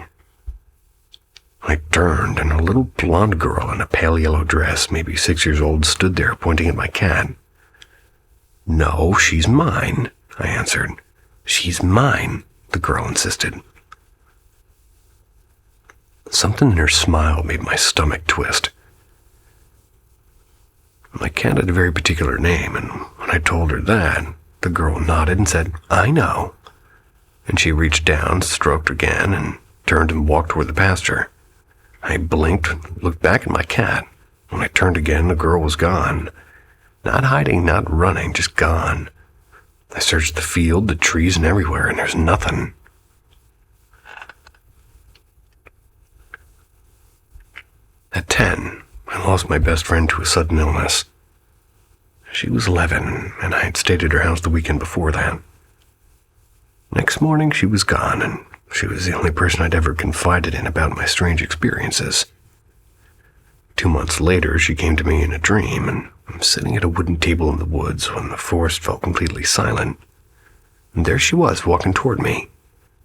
I turned, and a little blonde girl in a pale yellow dress, maybe 6 years old, stood there pointing at my cat. "No, she's mine," I answered. "She's mine," the girl insisted. Something in her smile made my stomach twist. My cat had a very particular name, and when I told her that, the girl nodded and said, "I know." And she reached down, stroked again, and turned and walked toward the pasture. I blinked, looked back at my cat. When I turned again, the girl was gone. Not hiding, not running, just gone. I searched the field, the trees, and everywhere, and there's nothing. At 10, I lost my best friend to a sudden illness. She was 11, and I had stayed at her house the weekend before that. Next morning, she was gone, and she was the only person I'd ever confided in about my strange experiences. 2 months later, she came to me in a dream, and I'm sitting at a wooden table in the woods when the forest felt completely silent. And there she was, walking toward me.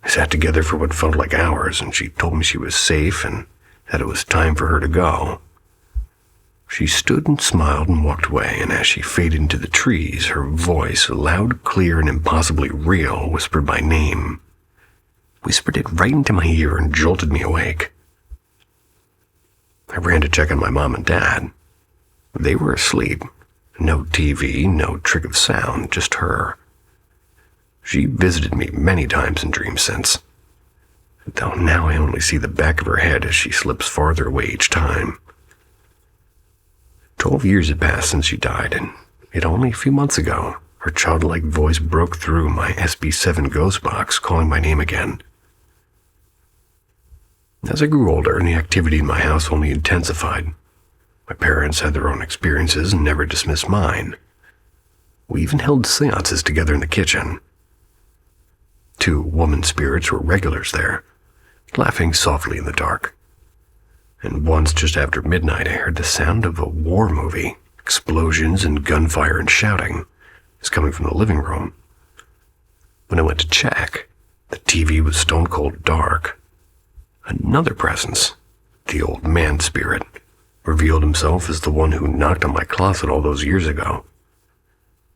We sat together for what felt like hours, and she told me she was safe and that it was time for her to go. She stood and smiled and walked away, and as she faded into the trees, her voice, loud, clear, and impossibly real, whispered my name. Whispered it right into my ear and jolted me awake. I ran to check on my mom and dad. They were asleep. No TV, no trick of sound, just her. She visited me many times in dreams since, though now I only see the back of her head as she slips farther away each time. 12 years had passed since she died, and yet only a few months ago, her childlike voice broke through my SB7 ghost box, calling my name again. As I grew older, the activity in my house only intensified. My parents had their own experiences and never dismissed mine. We even held seances together in the kitchen. 2 woman spirits were regulars there, laughing softly in the dark. And once, just after midnight, I heard the sound of a war movie. Explosions and gunfire and shouting. It was coming from the living room. When I went to check, the TV was stone cold dark. Another presence, the old man spirit, revealed himself as the one who knocked on my closet all those years ago.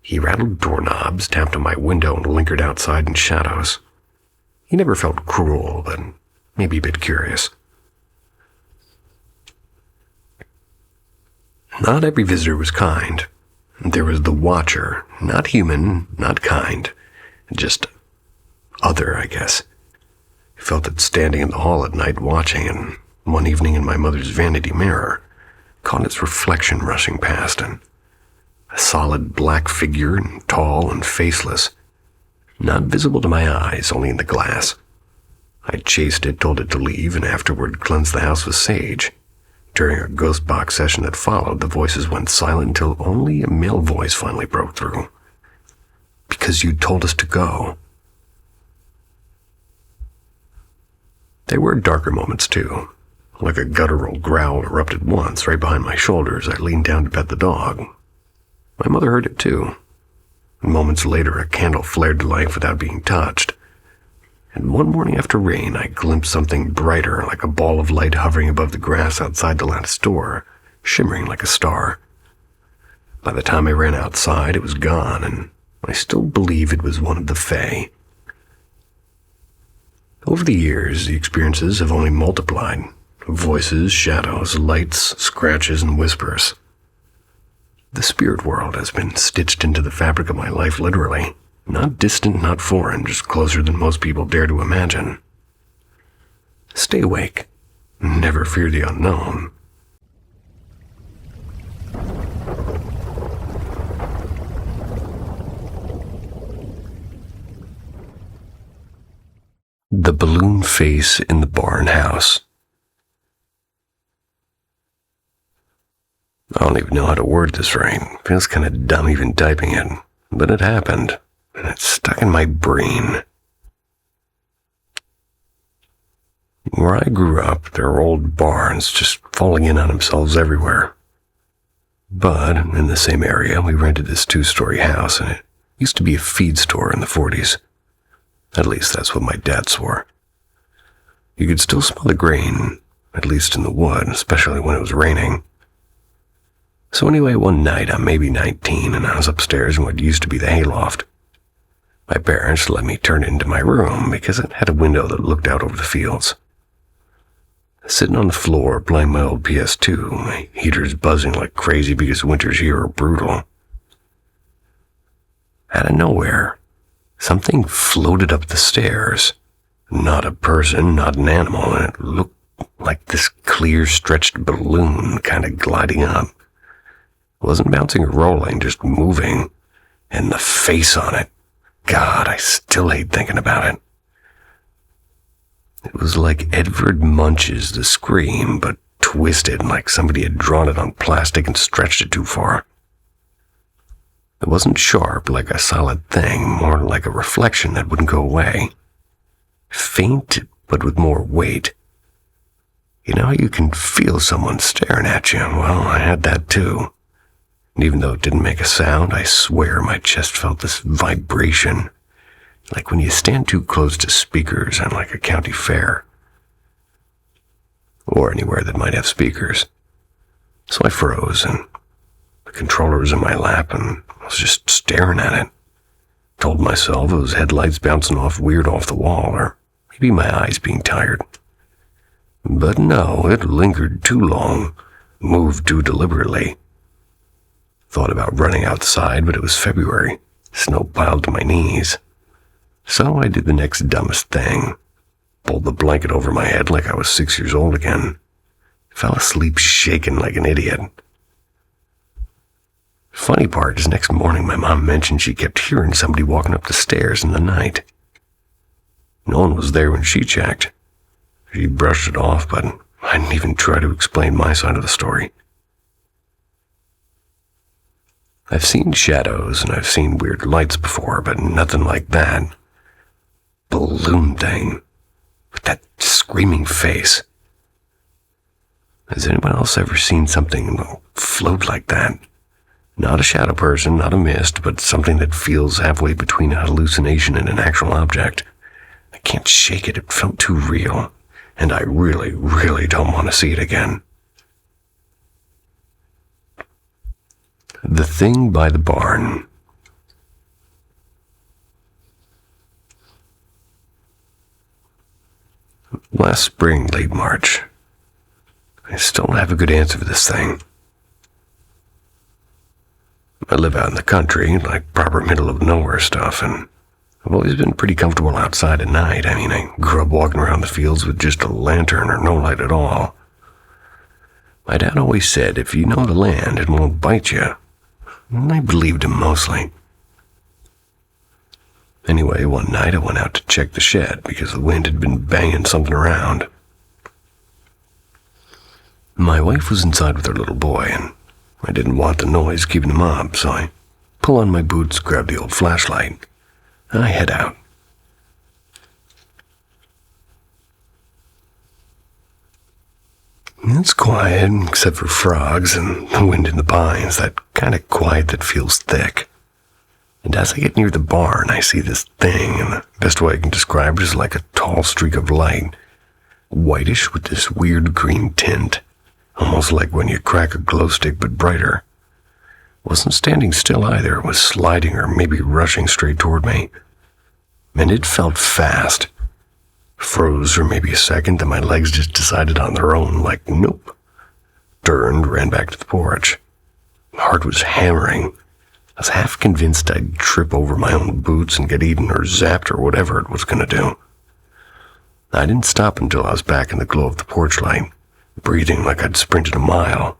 He rattled doorknobs, tapped on my window, and lingered outside in shadows. He never felt cruel, but maybe a bit curious. Not every visitor was kind. There was the watcher, not human, not kind, just other, I guess. I felt it standing in the hall at night watching, and one evening in my mother's vanity mirror, caught its reflection rushing past, and a solid black figure, tall and faceless, not visible to my eyes, only in the glass. I chased it, told it to leave, and afterward cleansed the house with sage. During a ghost box session that followed, the voices went silent until only a male voice finally broke through. "Because you told us to go." There were darker moments, too. Like a guttural growl erupted once, right behind my shoulders. I leaned down to pet the dog. My mother heard it, too. Moments later, a candle flared to life without being touched. And one morning after rain, I glimpsed something brighter, like a ball of light hovering above the grass outside the lattice door, shimmering like a star. By the time I ran outside, it was gone, and I still believe it was one of the Fae. Over the years, the experiences have only multiplied. Voices, shadows, lights, scratches, and whispers. The spirit world has been stitched into the fabric of my life literally. Not distant, not foreign, just closer than most people dare to imagine. Stay awake. Never fear the unknown. The balloon face in the barn house. I don't even know how to word this right. Feels kind of dumb even typing it, but it happened, and it's stuck in my brain. Where I grew up, there were old barns just falling in on themselves everywhere. But in the same area, we rented this 2-story house, and it used to be a feed store in the 40s. At least that's what my dad swore. You could still smell the grain, at least in the wood, especially when it was raining. So anyway, one night I'm maybe 19 and I was upstairs in what used to be the hayloft. My parents let me turn it into my room because it had a window that looked out over the fields. Sitting on the floor playing my old PS2, my heater's buzzing like crazy because winters here are brutal. Out of nowhere, something floated up the stairs. Not a person, not an animal, and it looked like this clear, stretched balloon kind of gliding up. It wasn't bouncing or rolling, just moving, and the face on it. God, I still hate thinking about it. It was like Edvard Munch's The Scream, but twisted, like somebody had drawn it on plastic and stretched it too far. It wasn't sharp like a solid thing, more like a reflection that wouldn't go away. Faint, but with more weight. You know how you can feel someone staring at you? Well, I had that too. And even though it didn't make a sound, I swear my chest felt this vibration, like when you stand too close to speakers at like a county fair. Or anywhere that might have speakers. So I froze, and the controller was in my lap, and I was just staring at it. Told myself it was headlights bouncing off weird off the wall, or maybe my eyes being tired. But no, it lingered too long, moved too deliberately. Thought about running outside, but it was February. Snow piled to my knees. So I did the next dumbest thing. Pulled the blanket over my head like I was 6 years old again. Fell asleep shaking like an idiot. Funny part is next morning my mom mentioned she kept hearing somebody walking up the stairs in the night. No one was there when she checked. She brushed it off, but I didn't even try to explain my side of the story. I've seen shadows and I've seen weird lights before, but nothing like that. Balloon thing. With that screaming face. Has anyone else ever seen something float like that? Not a shadow person, not a mist, but something that feels halfway between a hallucination and an actual object. I can't shake it. It felt too real. And I really, really don't want to see it again. The Thing by the Barn. Last spring, late March. I still don't have a good answer for this thing. I live out in the country, like proper middle of nowhere stuff, and I've always been pretty comfortable outside at night. I mean, I grew up walking around the fields with just a lantern or no light at all. My dad always said, if you know the land, it won't bite you. And I believed him mostly. Anyway, one night I went out to check the shed because the wind had been banging something around. My wife was inside with her little boy, and I didn't want the noise keeping him up, so I pull on my boots, grab the old flashlight, and I head out. It's quiet, except for frogs and the wind in the pines, that kind of quiet that feels thick. And as I get near the barn, I see this thing, and the best way I can describe it is like a tall streak of light, whitish with this weird green tint, almost like when you crack a glow stick but brighter. Wasn't standing still either, it was sliding or maybe rushing straight toward me. And it felt fast. Froze for maybe a second, then my legs just decided on their own, like, nope. Turned, ran back to the porch. My heart was hammering. I was half convinced I'd trip over my own boots and get eaten or zapped or whatever it was going to do. I didn't stop until I was back in the glow of the porch light, breathing like I'd sprinted a mile.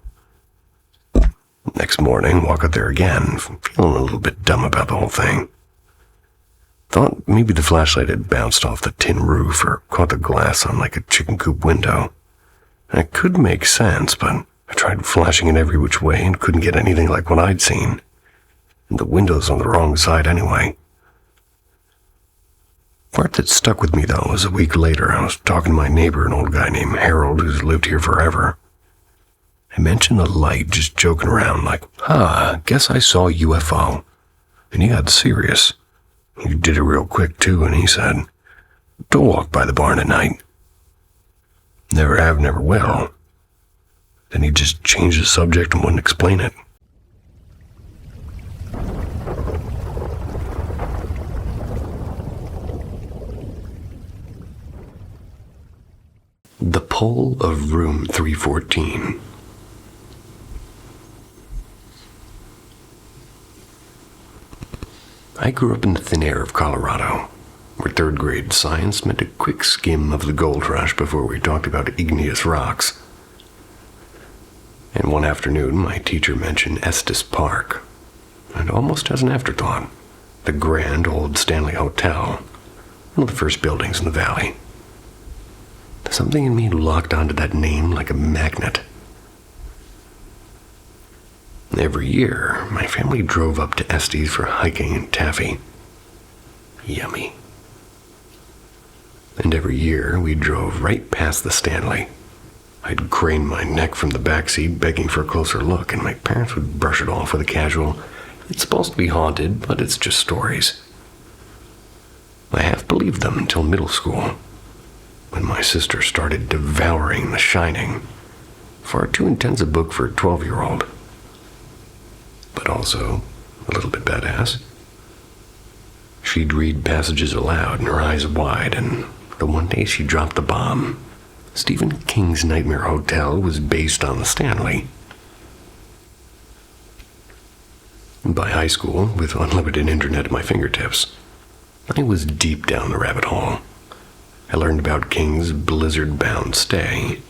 Next morning, walk out there again, feeling a little bit dumb about the whole thing. Thought maybe the flashlight had bounced off the tin roof or caught the glass on like a chicken coop window. It could make sense, but I tried flashing it every which way and couldn't get anything like what I'd seen. And the window's on the wrong side anyway. Part that stuck with me, though, was a week later. I was talking to my neighbor, an old guy named Harold, who's lived here forever. I mentioned the light, just joking around, like, guess I saw a UFO. And he got serious. He did it real quick, too, and he said, don't walk by the barn at night. Never have, never will. Then he just changed the subject and wouldn't explain it. The Pull of Room 314. I grew up in the thin air of Colorado, where third grade science meant a quick skim of the gold rush before we talked about igneous rocks. And one afternoon, my teacher mentioned Estes Park, and almost as an afterthought, the grand old Stanley Hotel, one of the first buildings in the valley. Something in me locked onto that name like a magnet. Every year, my family drove up to Estes for hiking and taffy. Yummy. And every year, we drove right past the Stanley. I'd crane my neck from the backseat, begging for a closer look, and my parents would brush it off with a casual, "It's supposed to be haunted, but it's just stories." I half believed them until middle school, when my sister started devouring The Shining. Far too intense a book for a 12-year-old. But also a little bit badass. She'd read passages aloud and her eyes wide, and the one day she dropped the bomb. Stephen King's Nightmare Hotel was based on the Stanley. By high school, with unlimited internet at my fingertips, I was deep down the rabbit hole. I learned about King's blizzard-bound stay,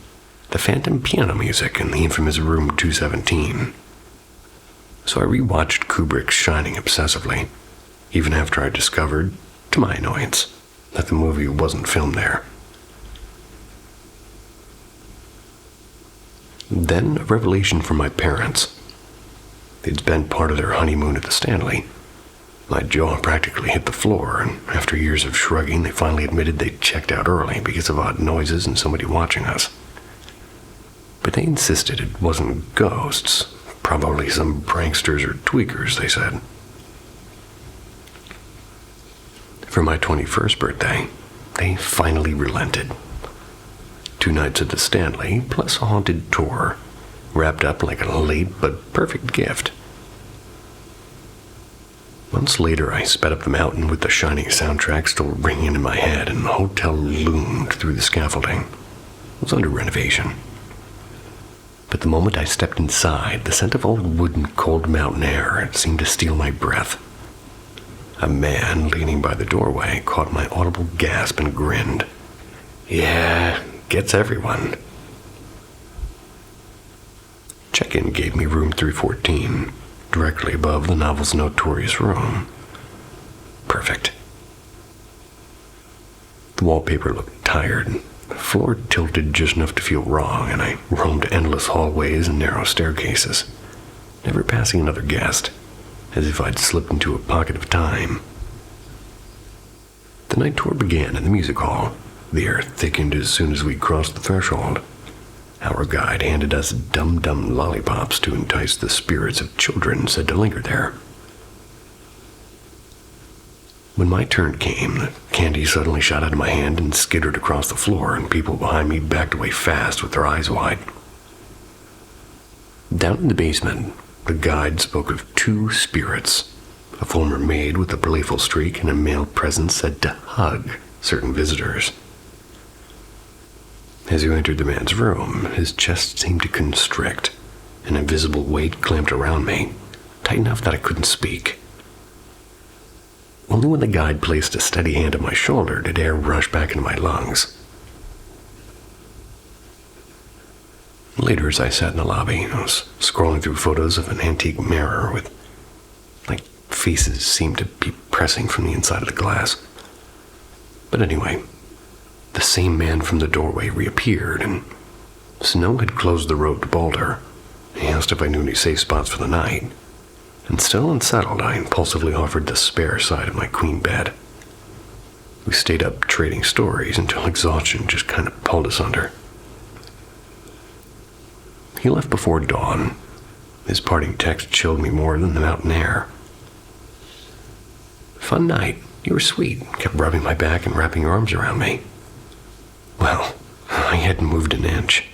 the phantom piano music, and the infamous Room 217. So I rewatched Kubrick's Shining obsessively, even after I discovered, to my annoyance, that the movie wasn't filmed there. Then a revelation from my parents. They'd spent part of their honeymoon at the Stanley. My jaw practically hit the floor, and after years of shrugging, they finally admitted they'd checked out early because of odd noises and somebody watching us. But they insisted it wasn't ghosts, probably some pranksters or tweakers, they said. For my 21st birthday, they finally relented. 2 nights at the Stanley, plus a haunted tour, wrapped up like a late but perfect gift. Months later, I sped up the mountain with the Shining soundtrack still ringing in my head, and the hotel loomed through the scaffolding. It was under renovation. But the moment I stepped inside, the scent of old wood and cold mountain air seemed to steal my breath. A man leaning by the doorway caught my audible gasp and grinned. "Yeah, gets everyone." Check-in gave me room 314, directly above the novel's notorious room. Perfect. The wallpaper looked tired, the floor tilted just enough to feel wrong, and I roamed endless hallways and narrow staircases, never passing another guest, as if I'd slipped into a pocket of time. The night tour began in the music hall. The air thickened as soon as we crossed the threshold. Our guide handed us dum-dum lollipops to entice the spirits of children said to linger there. When my turn came, the candy suddenly shot out of my hand and skittered across the floor, and people behind me backed away fast with their eyes wide. Down in the basement, the guide spoke of 2 spirits, a former maid with a playful streak and a male presence said to hug certain visitors. As you entered the man's room, his chest seemed to constrict. An invisible weight clamped around me, tight enough that I couldn't speak. Only when the guide placed a steady hand on my shoulder did air rush back into my lungs. Later, as I sat in the lobby, I was scrolling through photos of an antique mirror with, faces seemed to be pressing from the inside of the glass. But anyway, the same man from the doorway reappeared, and snow had closed the road to Boulder. He asked if I knew any safe spots for the night, and still unsettled, I impulsively offered the spare side of my queen bed. We stayed up trading stories until exhaustion just kind of pulled us under. He left before dawn. His parting text chilled me more than the mountain air. "Fun night. You were sweet," kept rubbing my back and wrapping your arms around me. Well, I hadn't moved an inch.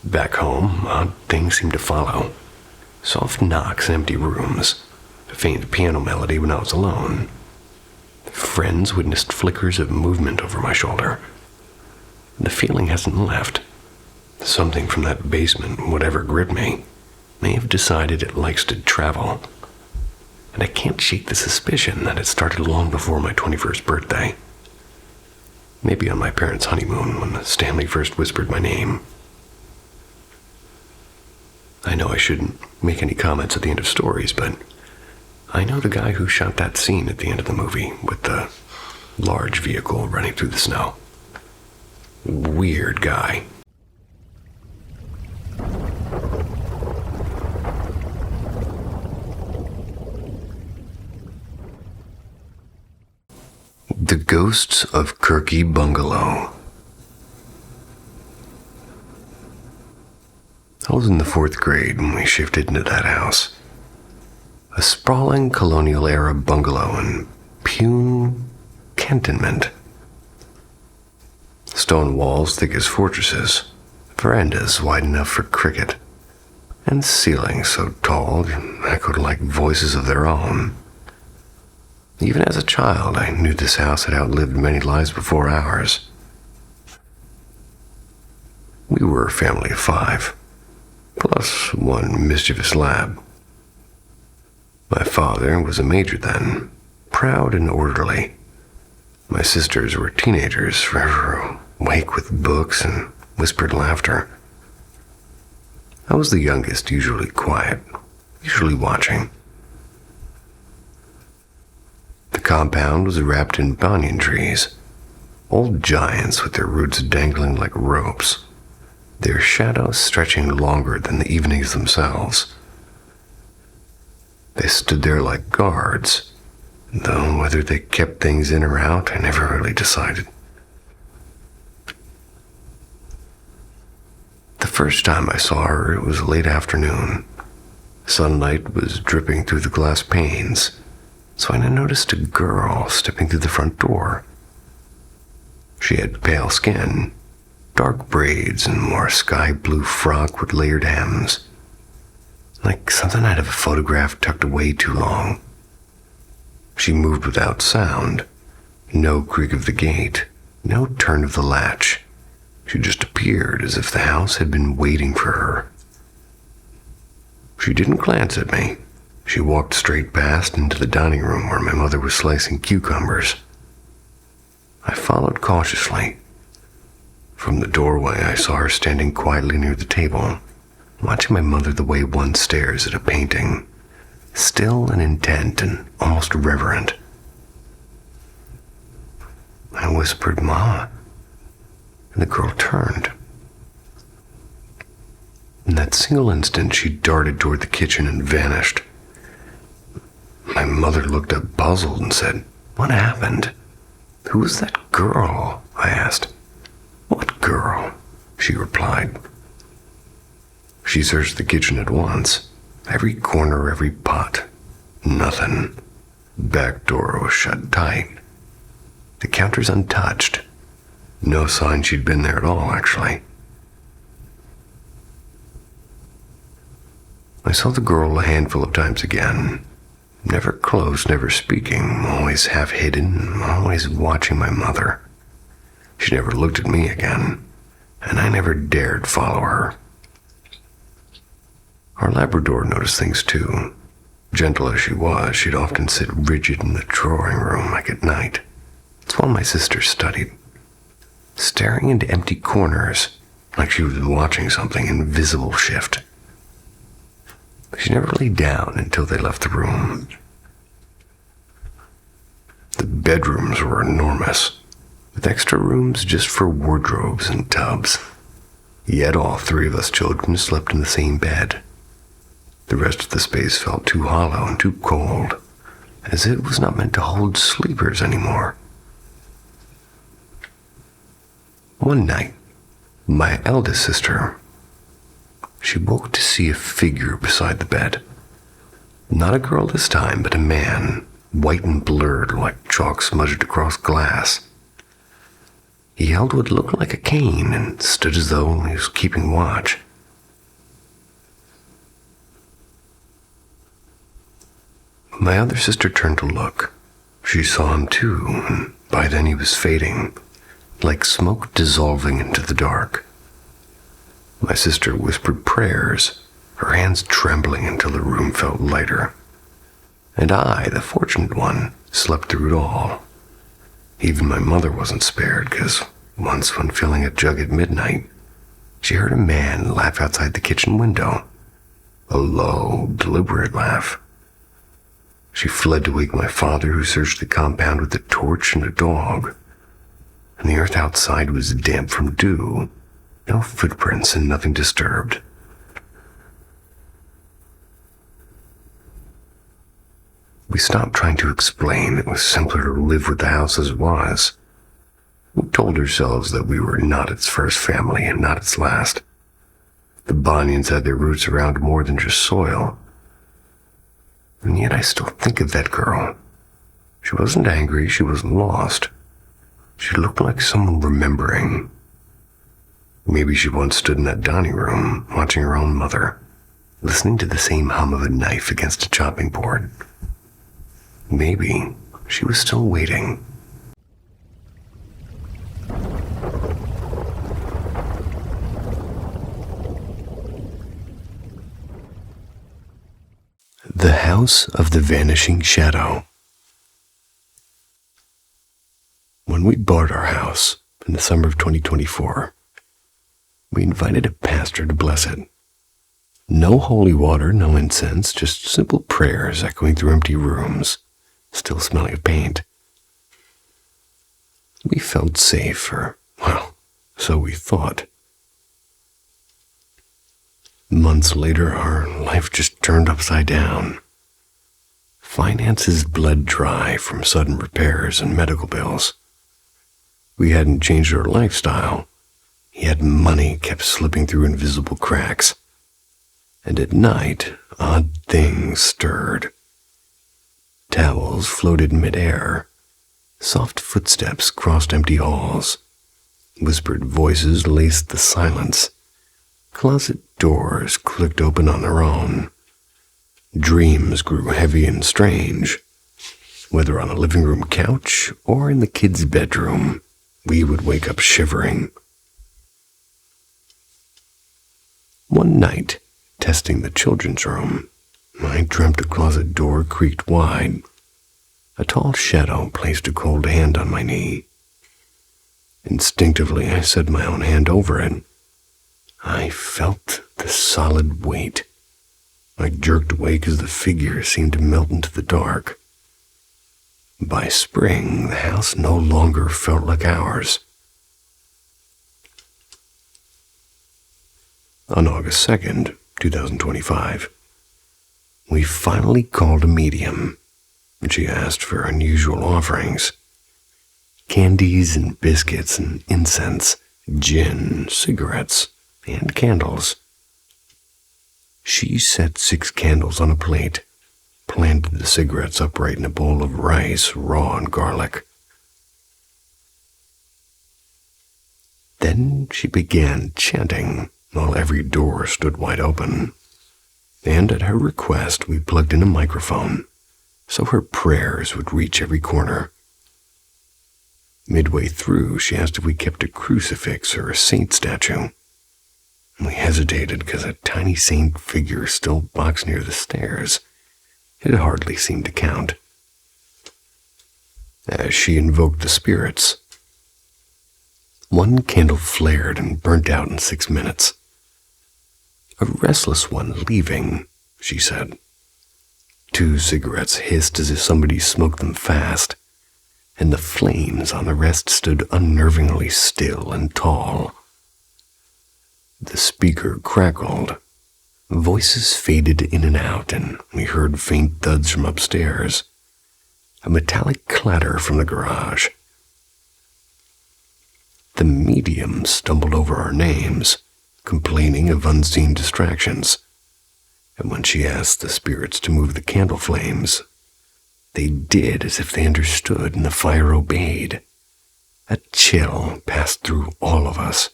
Back home, odd things seemed to follow. Soft knocks in empty rooms, a faint piano melody when I was alone. Friends witnessed flickers of movement over my shoulder. The feeling hasn't left. Something from that basement, whatever gripped me, may have decided it likes to travel. And I can't shake the suspicion that it started long before my 21st birthday. Maybe on my parents' honeymoon when Stanley first whispered my name. I know I shouldn't make any comments at the end of stories, but I know the guy who shot that scene at the end of the movie with the large vehicle running through the snow. Weird guy. The Ghosts of Kirky Bungalow. I was in the 4th grade when we shifted into that house. A sprawling colonial-era bungalow in Pune Cantonment. Stone walls thick as fortresses, verandas wide enough for cricket, and ceilings so tall they echoed like voices of their own. Even as a child, I knew this house had outlived many lives before ours. We were a family of 5. Plus one mischievous lad. My father was a major then, proud and orderly. My sisters were teenagers, forever awake with books and whispered laughter. I was the youngest, usually quiet, usually watching. The compound was wrapped in banyan trees, old giants with their roots dangling like ropes, their shadows stretching longer than the evenings themselves. They stood there like guards, though whether they kept things in or out, I never really decided. The first time I saw her, it was late afternoon. Sunlight was dripping through the glass panes, so I noticed a girl stepping through the front door. She had pale skin, dark braids, and wore a sky blue frock with layered hems, like something out of a photograph tucked away too long. She moved without sound, no creak of the gate, no turn of the latch. She just appeared as if the house had been waiting for her. She didn't glance at me. She walked straight past into the dining room where my mother was slicing cucumbers. I followed cautiously. From the doorway, I saw her standing quietly near the table, watching my mother the way one stares at a painting, still and intent and almost reverent. I whispered, "Mama," and the girl turned. In that single instant, she darted toward the kitchen and vanished. My mother looked up puzzled and said, "What happened? Who was that girl?" I asked. "What girl?" she replied. She searched the kitchen at once. Every corner, every pot. Nothing. Back door was shut tight. The counters untouched. No sign she'd been there at all, actually. I saw the girl a handful of times again. Never close, never speaking, always half hidden, always watching my mother. She never looked at me again, and I never dared follow her. Our Labrador noticed things too. Gentle as she was, she'd often sit rigid in the drawing room like at night. It's while my sister studied, staring into empty corners like she was watching something invisible shift. She never lay down until they left the room. The bedrooms were enormous, with extra rooms just for wardrobes and tubs. Yet all 3 of us children slept in the same bed. The rest of the space felt too hollow and too cold, as it was not meant to hold sleepers anymore. One night, my eldest sister, she woke to see a figure beside the bed. Not a girl this time, but a man, white and blurred like chalk smudged across glass. He held what looked like a cane and stood as though he was keeping watch. My other sister turned to look. She saw him too, and by then he was fading, like smoke dissolving into the dark. My sister whispered prayers, her hands trembling until the room felt lighter. And I, the fortunate one, slept through it all. Even my mother wasn't spared, because once when filling a jug at midnight, she heard a man laugh outside the kitchen window. A low, deliberate laugh. She fled to wake my father, who searched the compound with a torch and a dog. And the earth outside was damp from dew. No footprints and nothing disturbed. We stopped trying to explain. It was simpler to live with the house as it was. We told ourselves that we were not its first family and not its last. The Banyans had their roots around more than just soil. And yet I still think of that girl. She wasn't angry, she wasn't lost. She looked like someone remembering. Maybe she once stood in that dining room, watching her own mother, listening to the same hum of a knife against a chopping board. Maybe she was still waiting. The House of the Vanishing Shadow. When we bought our house in the summer of 2024, we invited a pastor to bless it. No holy water, no incense, just simple prayers echoing through empty rooms, still smelling of paint. We felt safe, or, well, so we thought. Months later, our life just turned upside down. Finances bled dry from sudden repairs and medical bills. We hadn't changed our lifestyle, yet money kept slipping through invisible cracks. And at night, odd things stirred. Towels floated mid-air. Soft footsteps crossed empty halls. Whispered voices laced the silence. Closet doors clicked open on their own. Dreams grew heavy and strange. Whether on a living room couch or in the kids' bedroom, we would wake up shivering. One night, testing the children's room, I dreamt a closet door creaked wide. A tall shadow placed a cold hand on my knee. Instinctively, I set my own hand over it. I felt the solid weight. I jerked awake as the figure seemed to melt into the dark. By spring, the house no longer felt like ours. On August 2nd, 2025, we finally called a medium, and she asked for unusual offerings. Candies and biscuits and incense, gin, cigarettes, and candles. She set 6 candles on a plate, planted the cigarettes upright in a bowl of rice, raw and garlic. Then she began chanting while every door stood wide open, and at her request we plugged in a microphone so her prayers would reach every corner. Midway through, she asked if we kept a crucifix or a saint statue. We hesitated because a tiny saint figure still boxed near the stairs. It hardly seemed to count. As she invoked the spirits, one candle flared and burnt out in 6 minutes. A restless one leaving, she said. 2 cigarettes hissed as if somebody smoked them fast, and the flames on the rest stood unnervingly still and tall. The speaker crackled. Voices faded in and out, and we heard faint thuds from upstairs. A metallic clatter from the garage. The medium stumbled over our names, complaining of unseen distractions. And when she asked the spirits to move the candle flames, they did as if they understood, and the fire obeyed. A chill passed through all of us.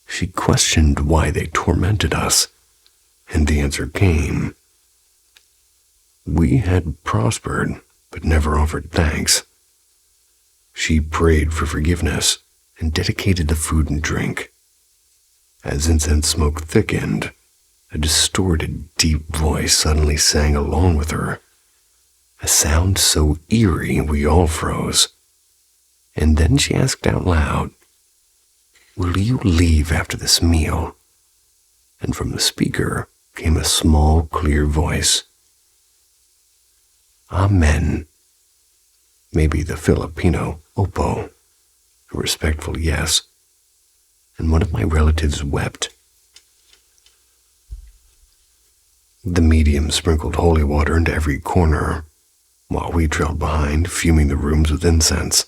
She questioned why they tormented us, and the answer came. We had prospered, but never offered thanks. She prayed for forgiveness and dedicated the food and drink. As incense smoke thickened, a distorted, deep voice suddenly sang along with her, a sound so eerie we all froze. And then she asked out loud, "Will you leave after this meal?" And from the speaker came a small, clear voice. "Amen." Maybe the Filipino opo, a respectful yes, and one of my relatives wept. The medium sprinkled holy water into every corner, while we trailed behind, fuming the rooms with incense.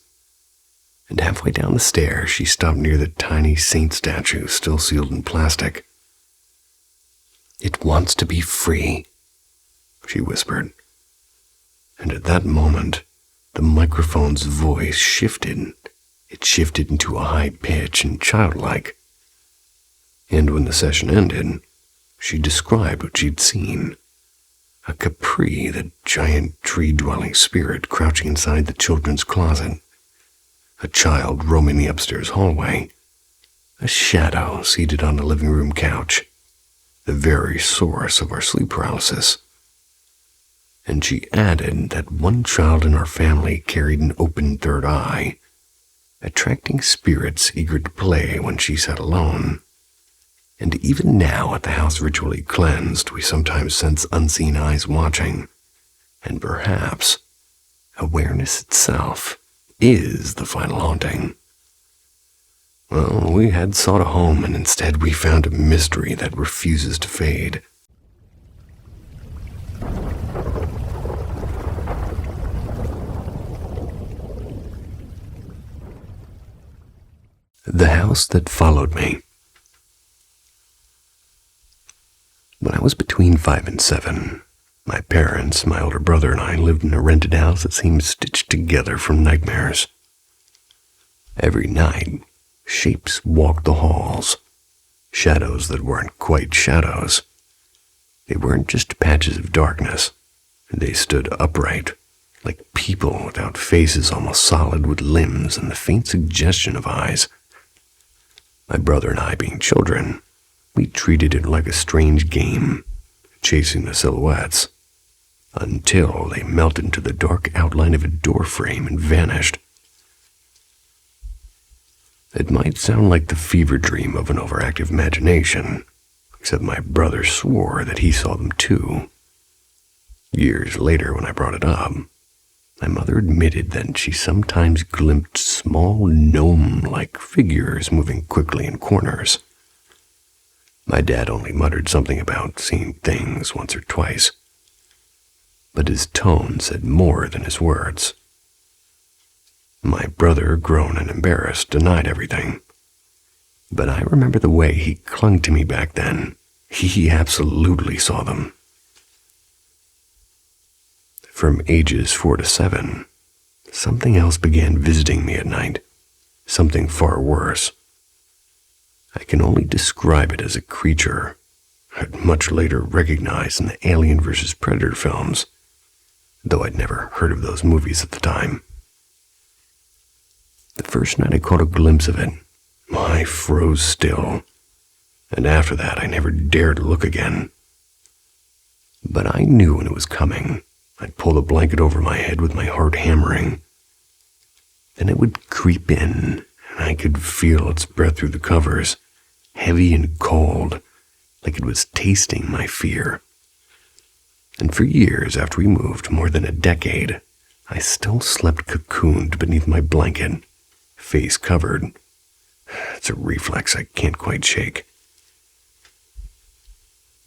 And halfway down the stair, she stopped near the tiny saint statue still sealed in plastic. "It wants to be free," she whispered. And at that moment, the microphone's voice shifted. It shifted into a high pitch and childlike. And when the session ended, she described what she'd seen. A Capri, the giant tree-dwelling spirit crouching inside the children's closet. A child roaming the upstairs hallway. A shadow seated on the living room couch. The very source of our sleep paralysis. And she added that one child in our family carried an open third eye, attracting spirits eager to play when she sat alone. And even now, at the house ritually cleansed, we sometimes sense unseen eyes watching. And perhaps awareness itself is the final haunting. Well, we had sought a home, and instead we found a mystery that refuses to fade. The house that followed me. When I was between 5 and 7, my parents, my older brother, and I lived in a rented house that seemed stitched together from nightmares. Every night, shapes walked the halls, shadows that weren't quite shadows. They weren't just patches of darkness. They stood upright, like people without faces, almost solid with limbs and the faint suggestion of eyes. My brother and I, being children, we treated it like a strange game, chasing the silhouettes, until they melted into the dark outline of a door frame and vanished. It might sound like the fever dream of an overactive imagination, except my brother swore that he saw them too. Years later, when I brought it up, my mother admitted that she sometimes glimpsed small gnome-like figures moving quickly in corners. My dad only muttered something about seeing things once or twice, but his tone said more than his words. My brother, grown and embarrassed, denied everything, but I remember the way he clung to me back then. He absolutely saw them. From ages 4 to 7, something else began visiting me at night, something far worse. I can only describe it as a creature I'd much later recognized in the Alien vs. Predator films, though I'd never heard of those movies at the time. The first night I caught a glimpse of it, I froze still, and after that I never dared look again. But I knew when it was coming. I'd pull the blanket over my head with my heart hammering. Then it would creep in, and I could feel its breath through the covers, heavy and cold, like it was tasting my fear. And for years after we moved, more than a decade, I still slept cocooned beneath my blanket, face covered. It's a reflex I can't quite shake.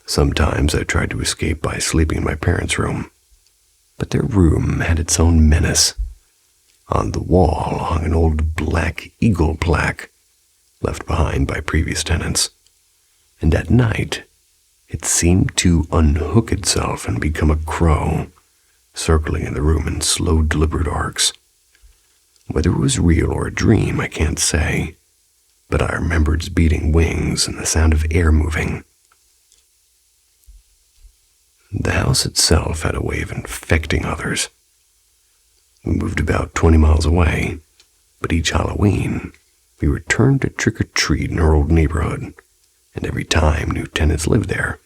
Sometimes I tried to escape by sleeping in my parents' room, but their room had its own menace. On the wall hung an old black eagle plaque, left behind by previous tenants, and at night it seemed to unhook itself and become a crow, circling in the room in slow, deliberate arcs. Whether it was real or a dream, I can't say, but I remember its beating wings and the sound of air moving. The house itself had a way of infecting others. We moved about 20 miles away, but each Halloween, we returned to trick-or-treat in our old neighborhood, and every time new tenants lived there,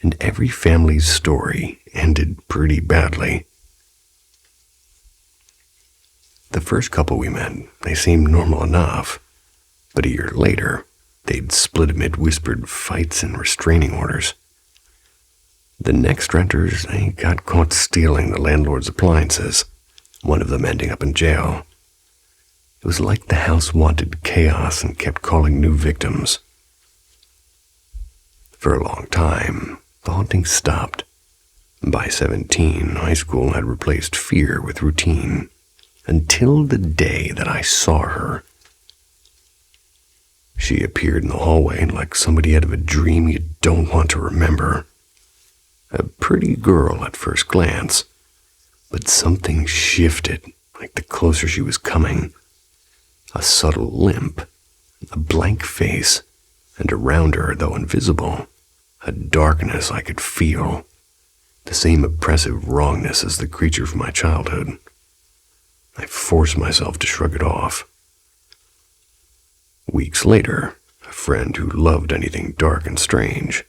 and every family's story ended pretty badly. The first couple we met, they seemed normal enough, but a year later, they'd split amid whispered fights and restraining orders. The next renters, they got caught stealing the landlord's appliances, one of them ending up in jail. It was like the house wanted chaos and kept calling new victims. For a long time, the haunting stopped. By 17, high school had replaced fear with routine, until the day that I saw her. She appeared in the hallway like somebody out of a dream you don't want to remember. A pretty girl at first glance, but something shifted like the closer she was coming. A subtle limp, a blank face, and around her, though invisible, a darkness I could feel, the same oppressive wrongness as the creature from my childhood. I forced myself to shrug it off. Weeks later, a friend who loved anything dark and strange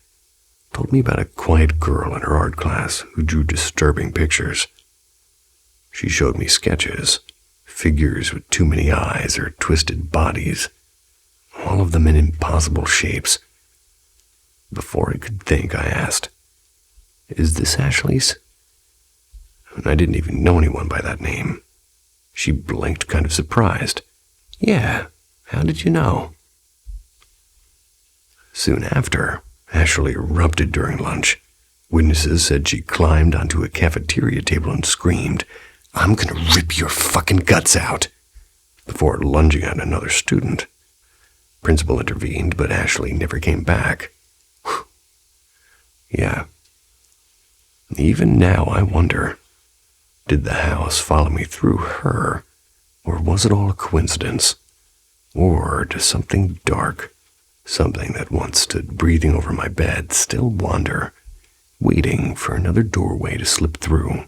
told me about a quiet girl in her art class who drew disturbing pictures. She showed me sketches, figures with too many eyes or twisted bodies, all of them in impossible shapes. Before I could think, I asked, "Is this Ashley's?" And I didn't even know anyone by that name. She blinked, kind of surprised. "Yeah, how did you know?" Soon after, Ashley erupted during lunch. Witnesses said she climbed onto a cafeteria table and screamed, "I'm gonna rip your fucking guts out," before lunging at another student. Principal intervened, but Ashley never came back. Yeah. Even now I wonder, did the house follow me through her, or was it all a coincidence? Or does something dark, something that once stood breathing over my bed, still wander, waiting for another doorway to slip through?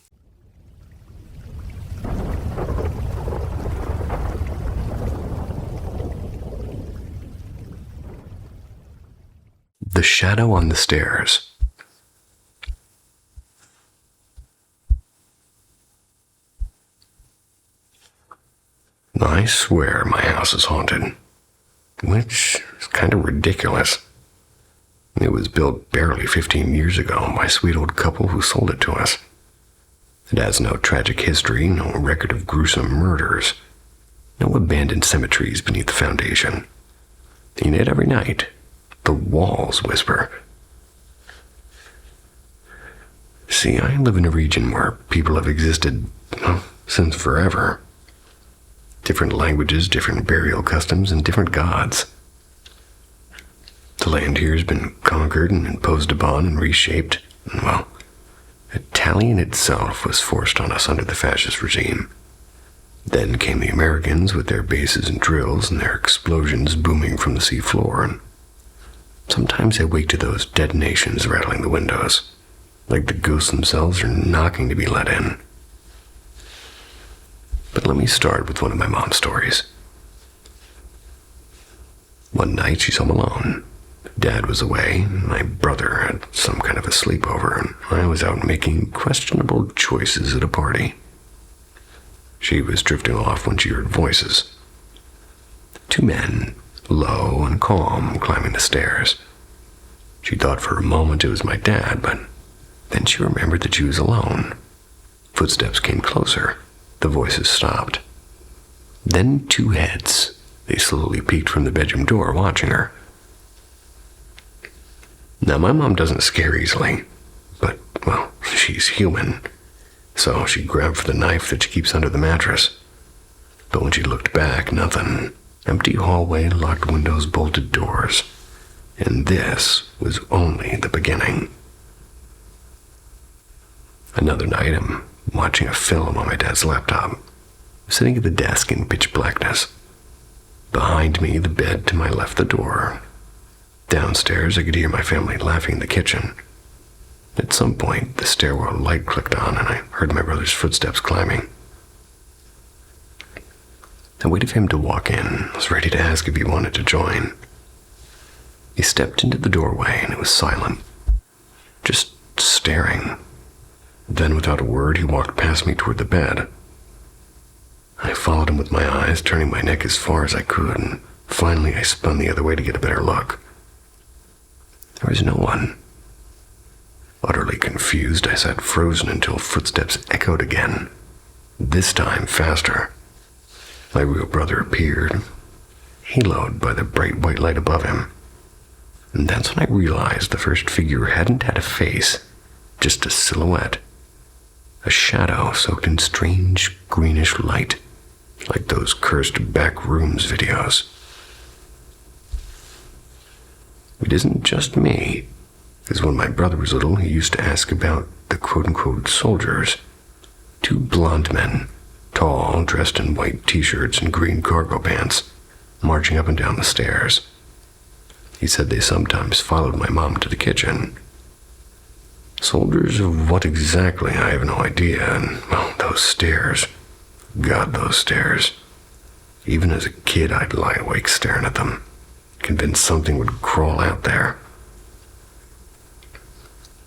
The shadow on the stairs. I swear my house is haunted, which is kind of ridiculous. It was built barely 15 years ago by a sweet old couple who sold it to us. It has no tragic history, no record of gruesome murders, no abandoned cemeteries beneath the foundation. And yet every night, the walls whisper. See, I live in a region where people have existed since forever. Different languages, different burial customs, and different gods. The land here has been conquered and imposed upon and reshaped. And, well, Italian itself was forced on us under the fascist regime. Then came the Americans with their bases and drills and their explosions booming from the seafloor. And sometimes I wake to those detonations rattling the windows, like the ghosts themselves are knocking to be let in. But let me start with one of my mom's stories. One night she's home alone. Dad was away, and my brother had some kind of a sleepover, and I was out making questionable choices at a party. She was drifting off when she heard voices. Two men, low and calm, climbing the stairs. She thought for a moment it was my dad, but then she remembered that she was alone. Footsteps came closer. The voices stopped. Then two heads. They slowly peeked from the bedroom door, watching her. Now, my mom doesn't scare easily, but, well, she's human. So she grabbed for the knife that she keeps under the mattress. But when she looked back, nothing. Empty hallway, locked windows, bolted doors. And this was only the beginning. Another night, I'm watching a film on my dad's laptop. was sitting at the desk in pitch blackness. Behind me, the bed, to my left, the door. Downstairs, I could hear my family laughing in the kitchen. At some point, the stairwell light clicked on, and I heard my brother's footsteps climbing. I waited for him to walk in. I was ready to ask if he wanted to join. He stepped into the doorway, and it was silent, just staring. Then, without a word, he walked past me toward the bed. I followed him with my eyes, turning my neck as far as I could, and finally I spun the other way to get a better look. There was no one. Utterly confused, I sat frozen until footsteps echoed again, this time faster. My real brother appeared, haloed by the bright white light above him. And that's when I realized the first figure hadn't had a face, just a silhouette. A shadow soaked in strange greenish light, like those cursed back rooms videos. It isn't just me, because when my brother was little, he used to ask about the quote-unquote soldiers. Two blonde men, tall, dressed in white t-shirts and green cargo pants, marching up and down the stairs. He said they sometimes followed my mom to the kitchen. Soldiers of what exactly, I have no idea, and, well, those stairs. God, those stairs. Even as a kid, I'd lie awake staring at them, convinced something would crawl out there.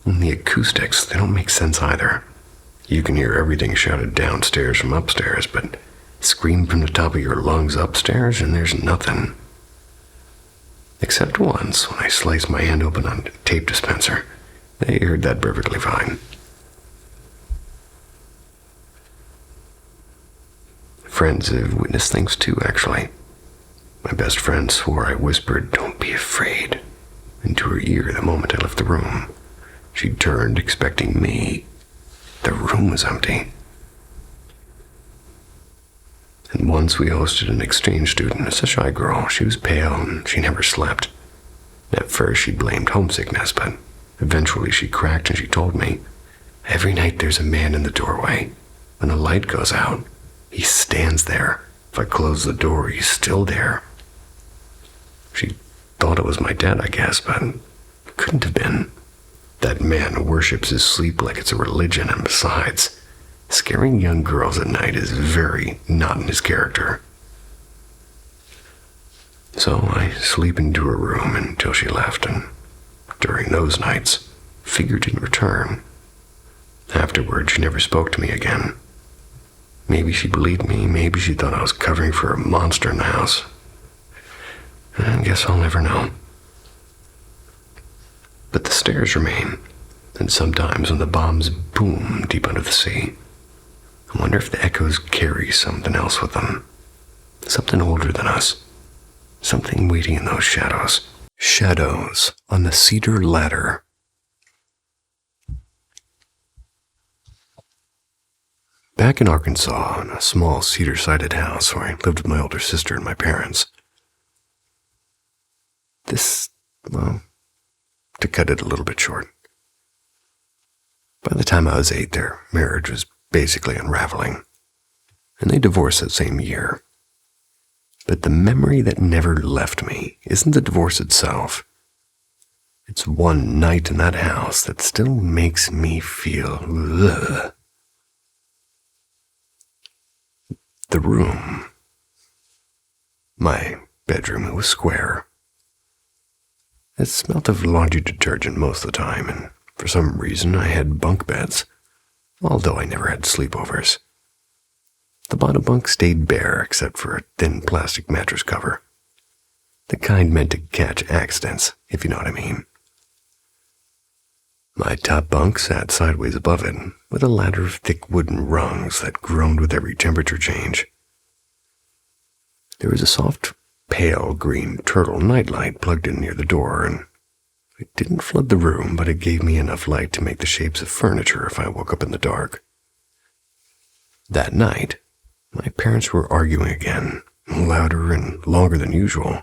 And the acoustics, they don't make sense either. You can hear everything shouted downstairs from upstairs, but scream from the top of your lungs upstairs and there's nothing. Except once, when I sliced my hand open on a tape dispenser. They heard that perfectly fine. Friends have witnessed things too, actually. My best friend swore I whispered, "Don't be afraid," into her ear the moment I left the room. She turned, expecting me. The room was empty. And once we hosted an exchange student, it's a shy girl. She was pale and she never slept. At first she blamed homesickness, but eventually she cracked and she told me, "Every night there's a man in the doorway. When the light goes out, he stands there. If I close the door, he's still there." She thought it was my dad, I guess, but it couldn't have been. That man worships his sleep like it's a religion, and besides, scaring young girls at night is very not in his character. So I sleep into her room until she left, and during those nights, figure didn't return. Afterward, she never spoke to me again. Maybe she believed me, maybe she thought I was covering for a monster in the house. I guess I'll never know. But the stairs remain, and sometimes when the bombs boom deep under the sea, I wonder if the echoes carry something else with them. Something older than us. Something waiting in those shadows. Shadows on the cedar ladder. Back in Arkansas, in a small cedar-sided house where I lived with my older sister and my parents. To cut it a little bit short. By the time I was 8, their marriage was basically unraveling, and they divorced that same year. But the memory that never left me isn't the divorce itself. It's one night in that house that still makes me feel ugh. The room. My bedroom, it was square. It smelled of laundry detergent most of the time, and for some reason I had bunk beds, although I never had sleepovers. The bottom bunk stayed bare except for a thin plastic mattress cover. The kind meant to catch accidents, if you know what I mean. My top bunk sat sideways above it, with a ladder of thick wooden rungs that groaned with every temperature change. There was a soft, pale green turtle nightlight plugged in near the door, and it didn't flood the room, but it gave me enough light to make the shapes of furniture if I woke up in the dark. That night, my parents were arguing again, louder and longer than usual.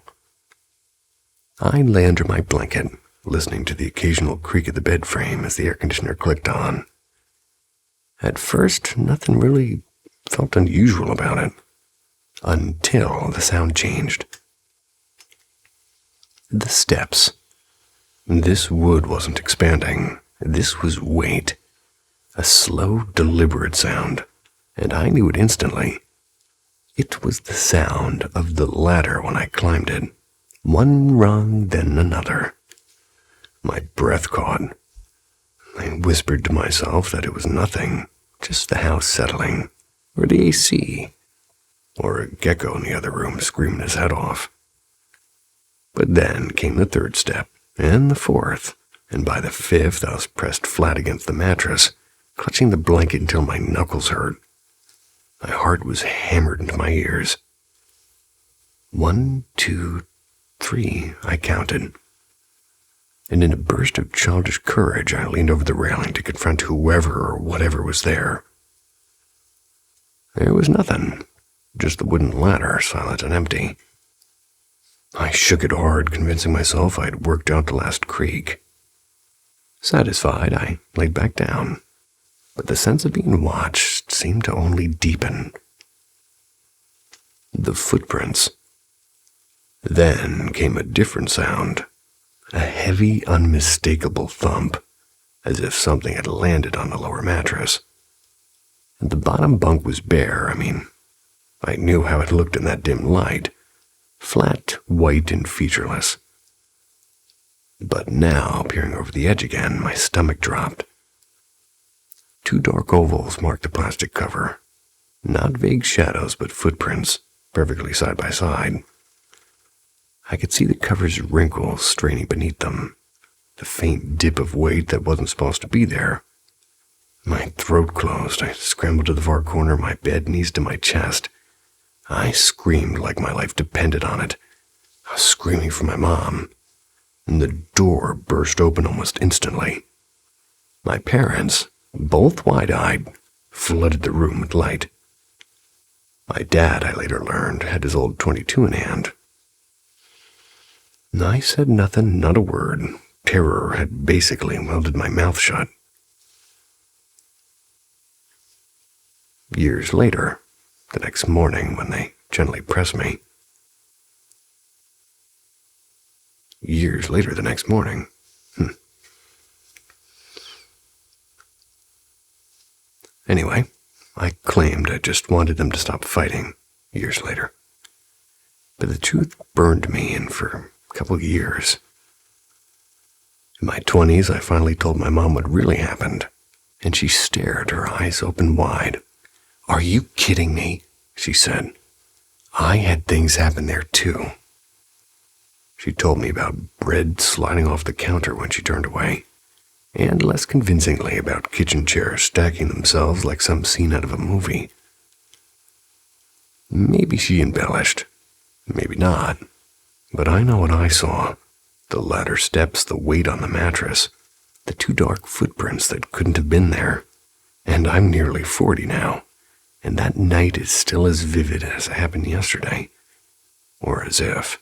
I lay under my blanket, listening to the occasional creak of the bed frame as the air conditioner clicked on. At first, nothing really felt unusual about it. Until the sound changed. The steps. This wood wasn't expanding. This was weight. A slow, deliberate sound. And I knew it instantly. It was the sound of the ladder when I climbed it. One rung, then another. My breath caught. I whispered to myself that it was nothing, just the house settling, or the AC, or a gecko in the other room screaming his head off. But then came the third step, and the fourth, and by the fifth I was pressed flat against the mattress, clutching the blanket until my knuckles hurt. My heart was hammered into my ears. 1, 2, 3, I counted. And in a burst of childish courage, I leaned over the railing to confront whoever or whatever was there. There was nothing, just the wooden ladder, silent and empty. I shook it hard, convincing myself I'd worked out the last creak. Satisfied, I laid back down, but the sense of being watched seemed to only deepen. The footprints. Then came a different sound, a heavy, unmistakable thump, as if something had landed on the lower mattress. And the bottom bunk was bare. I knew how it looked in that dim light, flat, white, and featureless. But now, peering over the edge again, my stomach dropped. 2 dark ovals marked the plastic cover. Not vague shadows, but footprints, perfectly side by side. I could see the cover's wrinkles straining beneath them, the faint dip of weight that wasn't supposed to be there. My throat closed. I scrambled to the far corner of my bed, knees to my chest. I screamed like my life depended on it. I was screaming for my mom, and the door burst open almost instantly. My parents, both wide-eyed, flooded the room with light. My dad, I later learned, had his old .22 in hand. I said nothing, not a word. Terror had basically welded my mouth shut. Years later, the next morning when they gently pressed me. Years later the next morning. Anyway, I claimed I just wanted them to stop fighting, years later. But the truth burned me in for a couple of years. In my 20s, I finally told my mom what really happened, and she stared, her eyes open wide. "Are you kidding me?" she said. "I had things happen there too." She told me about bread sliding off the counter when she turned away, and less convincingly about kitchen chairs stacking themselves like some scene out of a movie. Maybe she embellished, maybe not, but I know what I saw. The ladder steps, the weight on the mattress, the 2 dark footprints that couldn't have been there. And I'm nearly 40 now, and that night is still as vivid as it happened yesterday, or as if.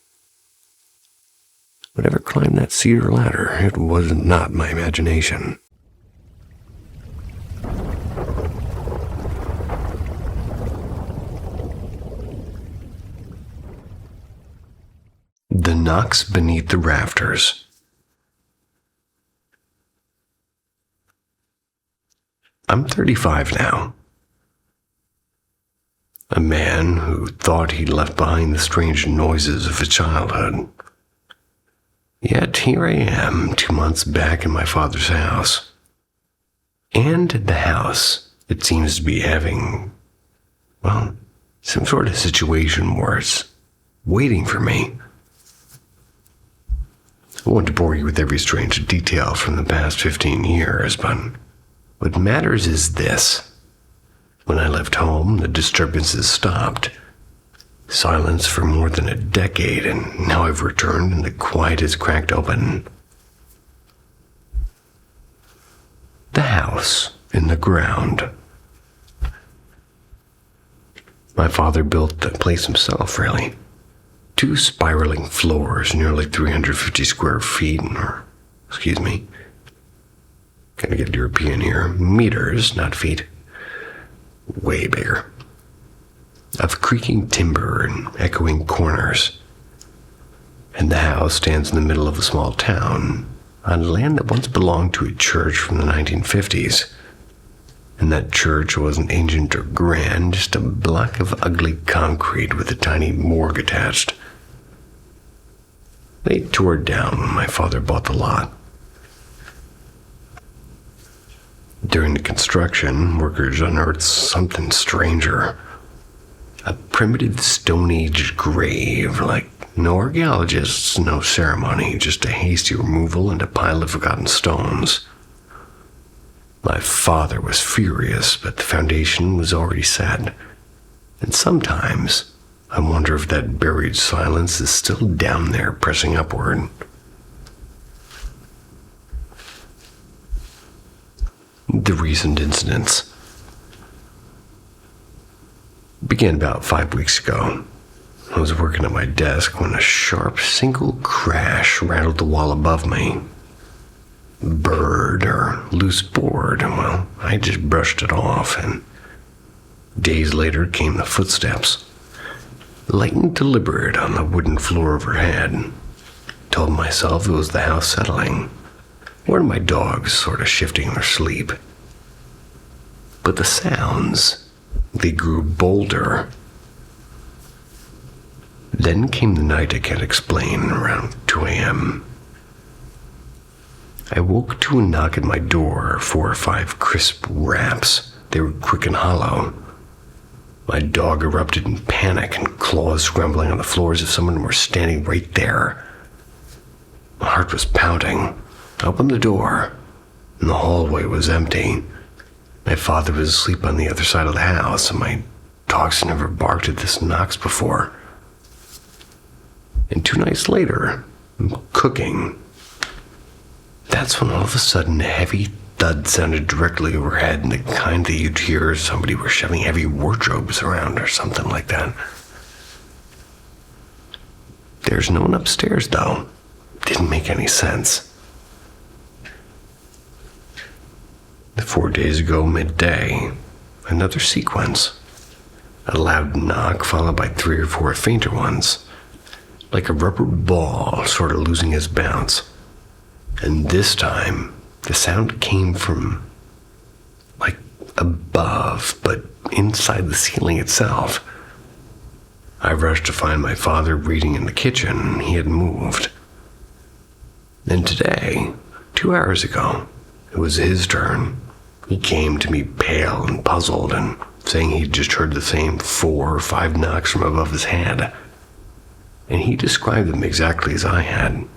Whatever climbed that cedar ladder, it was not my imagination. The knocks beneath the rafters. I'm 35 now. A man who thought he'd left behind the strange noises of his childhood. Yet here I am, 2 months back in my father's house. And the house, it seems to be having, some sort of situation where it's waiting for me. I won't bore you with every strange detail from the past 15 years, but what matters is this. When I left home, the disturbances stopped. Silence for more than a decade, and now I've returned and the quiet is cracked open. The house in the ground. My father built the place himself, really. 2 spiraling floors, nearly 350 square feet, gotta get European here, meters, not feet. Way bigger. of creaking timber and echoing corners. And the house stands in the middle of a small town, on land that once belonged to a church from the 1950s. And that church wasn't ancient or grand, just a block of ugly concrete with a tiny morgue attached. They tore it down when my father bought the lot. During the construction, workers unearthed something stranger. A primitive Stone Age grave, like no archaeologists, no ceremony, just a hasty removal and a pile of forgotten stones. My father was furious, but the foundation was already set. And sometimes I wonder if that buried silence is still down there pressing upward. The recent incidents began about 5 weeks ago. I was working at my desk when a sharp single crash rattled the wall above me. Bird or loose board, well, I just brushed it off, and days later came the footsteps, light and deliberate on the wooden floor overhead. Told myself it was the house settling, or my dogs sort of shifting their sleep. But the sounds, they grew bolder. Then came the night I can't explain, around 2 a.m. I woke to a knock at my door, 4 or 5 crisp raps. They were quick and hollow. My dog erupted in panic and claws scrambling on the floor as if someone were standing right there. My heart was pounding. I opened the door, and the hallway was empty. My father was asleep on the other side of the house, and my dogs had never barked at this knocks before. And 2 nights later, I'm cooking. That's when all of a sudden a heavy thud sounded directly overhead, and the kind that you'd hear if somebody were shoving heavy wardrobes around or something like that. There's no one upstairs, though. Didn't make any sense. 4 days ago, midday, another sequence. A loud knock followed by 3 or 4 fainter ones, like a rubber ball sort of losing its bounce. And this time, the sound came from, like, above, but inside the ceiling itself. I rushed to find my father reading in the kitchen. He had moved. And today, 2 hours ago, it was his turn. He came to me pale and puzzled and saying he'd just heard the same 4 or 5 knocks from above his head. And he described them exactly as I had.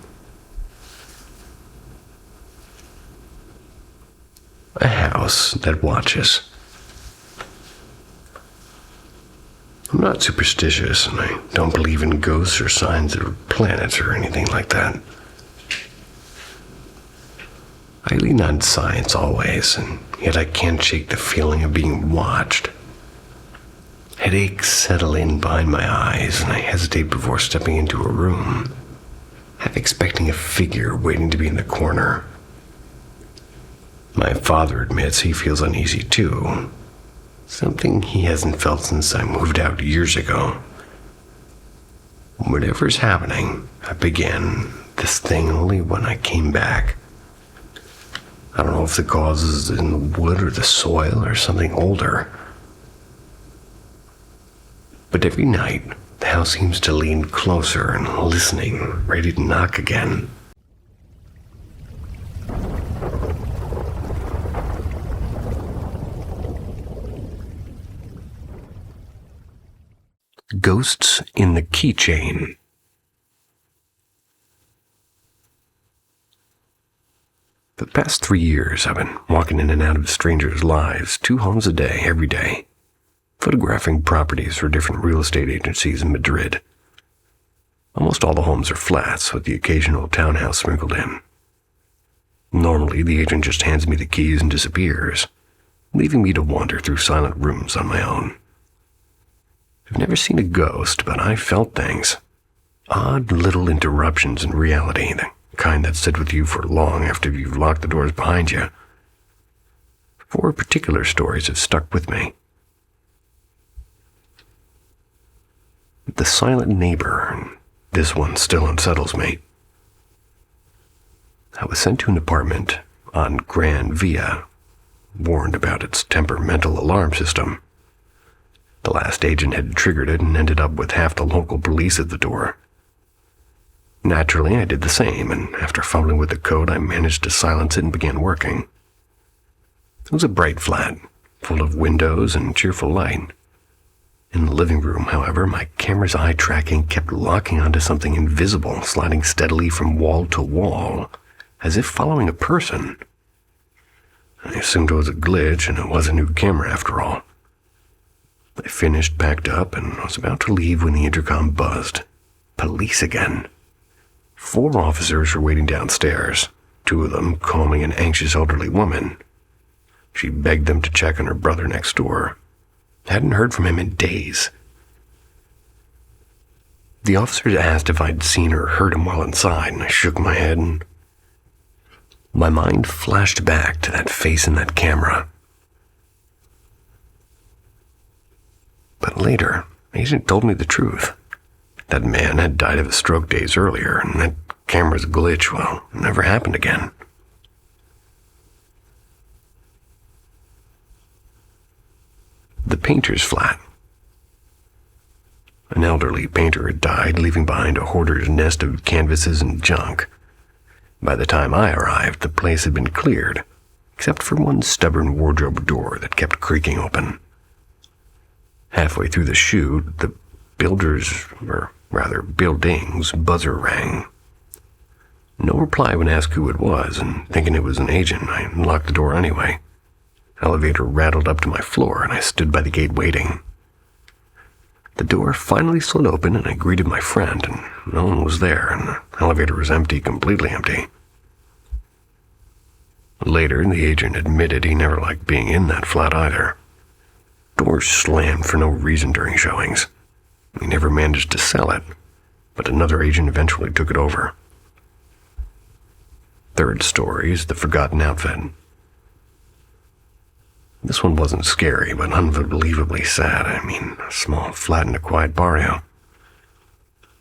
A house that watches. I'm not superstitious, and I don't believe in ghosts or signs of planets or anything like that. I lean on science always, and yet I can't shake the feeling of being watched. Headaches settle in behind my eyes, and I hesitate before stepping into a room, half expecting a figure waiting to be in the corner. My father admits he feels uneasy too, something he hasn't felt since I moved out years ago. Whatever's happening, I began this thing only when I came back. I don't know if the cause is in the wood or the soil or something older. But every night, the house seems to lean closer and listening, ready to knock again. Ghosts in the Keychain. For the past 3 years, I've been walking in and out of strangers' lives, 2 homes a day, every day, photographing properties for different real estate agencies in Madrid. Almost all the homes are flats, with the occasional townhouse sprinkled in. Normally, the agent just hands me the keys and disappears, leaving me to wander through silent rooms on my own. I've never seen a ghost, but I felt things. Odd little interruptions in reality, the kind that sit with you for long after you've locked the doors behind you. 4 particular stories have stuck with me. The silent neighbor, and this one still unsettles me. I was sent to an apartment on Grand Via, warned about its temperamental alarm system. The last agent had triggered it and ended up with half the local police at the door. Naturally, I did the same, and after fumbling with the code, I managed to silence it and began working. It was a bright flat, full of windows and cheerful light. In the living room, however, my camera's eye tracking kept locking onto something invisible, sliding steadily from wall to wall, as if following a person. I assumed it was a glitch, and it was a new camera after all. I finished, packed up, and was about to leave when the intercom buzzed. Police again. 4 officers were waiting downstairs, 2 of them calming an anxious elderly woman. She begged them to check on her brother next door. Hadn't heard from him in days. The officers asked if I'd seen or heard him while inside, and I shook my head, and my mind flashed back to that face in that camera. But later, the agent told me the truth. That man had died of a stroke days earlier, and that camera's glitch, well, never happened again. The painter's flat. An elderly painter had died, leaving behind a hoarder's nest of canvases and junk. By the time I arrived, the place had been cleared, except for one stubborn wardrobe door that kept creaking open. Halfway through the shoot, the building's buzzer rang. No reply when asked who it was, and thinking it was an agent, I locked the door anyway. Elevator rattled up to my floor, and I stood by the gate waiting. The door finally slid open, and I greeted my friend, and no one was there, and the elevator was empty, completely empty. Later, the agent admitted he never liked being in that flat either. Doors slammed for no reason during showings. He never managed to sell it, but another agent eventually took it over. Third story is the forgotten outfit. This one wasn't scary, but unbelievably sad. A small flat in a quiet barrio.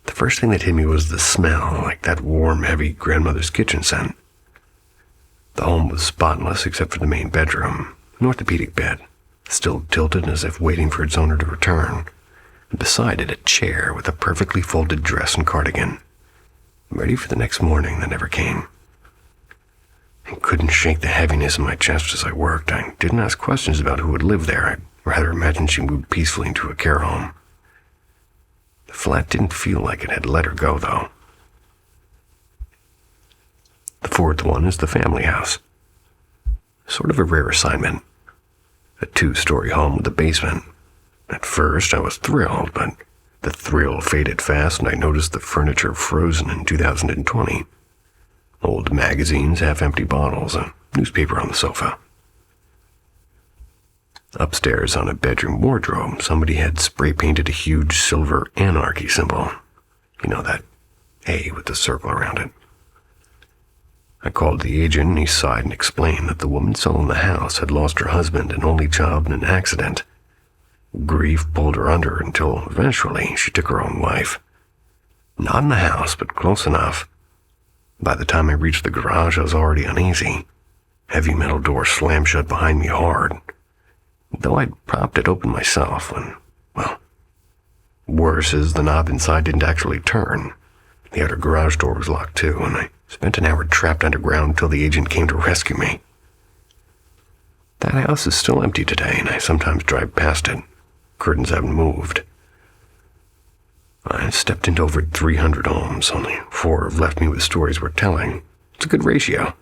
The first thing that hit me was the smell, like that warm, heavy grandmother's kitchen scent. The home was spotless except for the main bedroom, an orthopedic bed, still tilted as if waiting for its owner to return, and beside it a chair with a perfectly folded dress and cardigan, ready for the next morning that never came. I couldn't shake the heaviness in my chest as I worked. I didn't ask questions about who would live there. I'd rather imagine she moved peacefully into a care home. The flat didn't feel like it had let her go, though. The fourth one is the family house. Sort of a rare assignment. A 2-story home with a basement. At first, I was thrilled, but the thrill faded fast, and I noticed the furniture frozen in 2020. Old magazines, half-empty bottles, a newspaper on the sofa. Upstairs on a bedroom wardrobe, somebody had spray-painted a huge silver anarchy symbol. You know, that A with the circle around it. I called the agent, and he sighed and explained that the woman selling the house had lost her husband and only child in an accident. Grief pulled her under until eventually she took her own life. Not in the house, but close enough. By the time I reached the garage, I was already uneasy. Heavy metal door slammed shut behind me hard. Though I'd propped it open myself when, well, worse is the knob inside didn't actually turn. The outer garage door was locked too, and I spent an hour trapped underground until the agent came to rescue me. That house is still empty today, and I sometimes drive past it. Curtains haven't moved. I stepped into over 300 homes. Only 4 have left me with stories worth telling. It's a good ratio.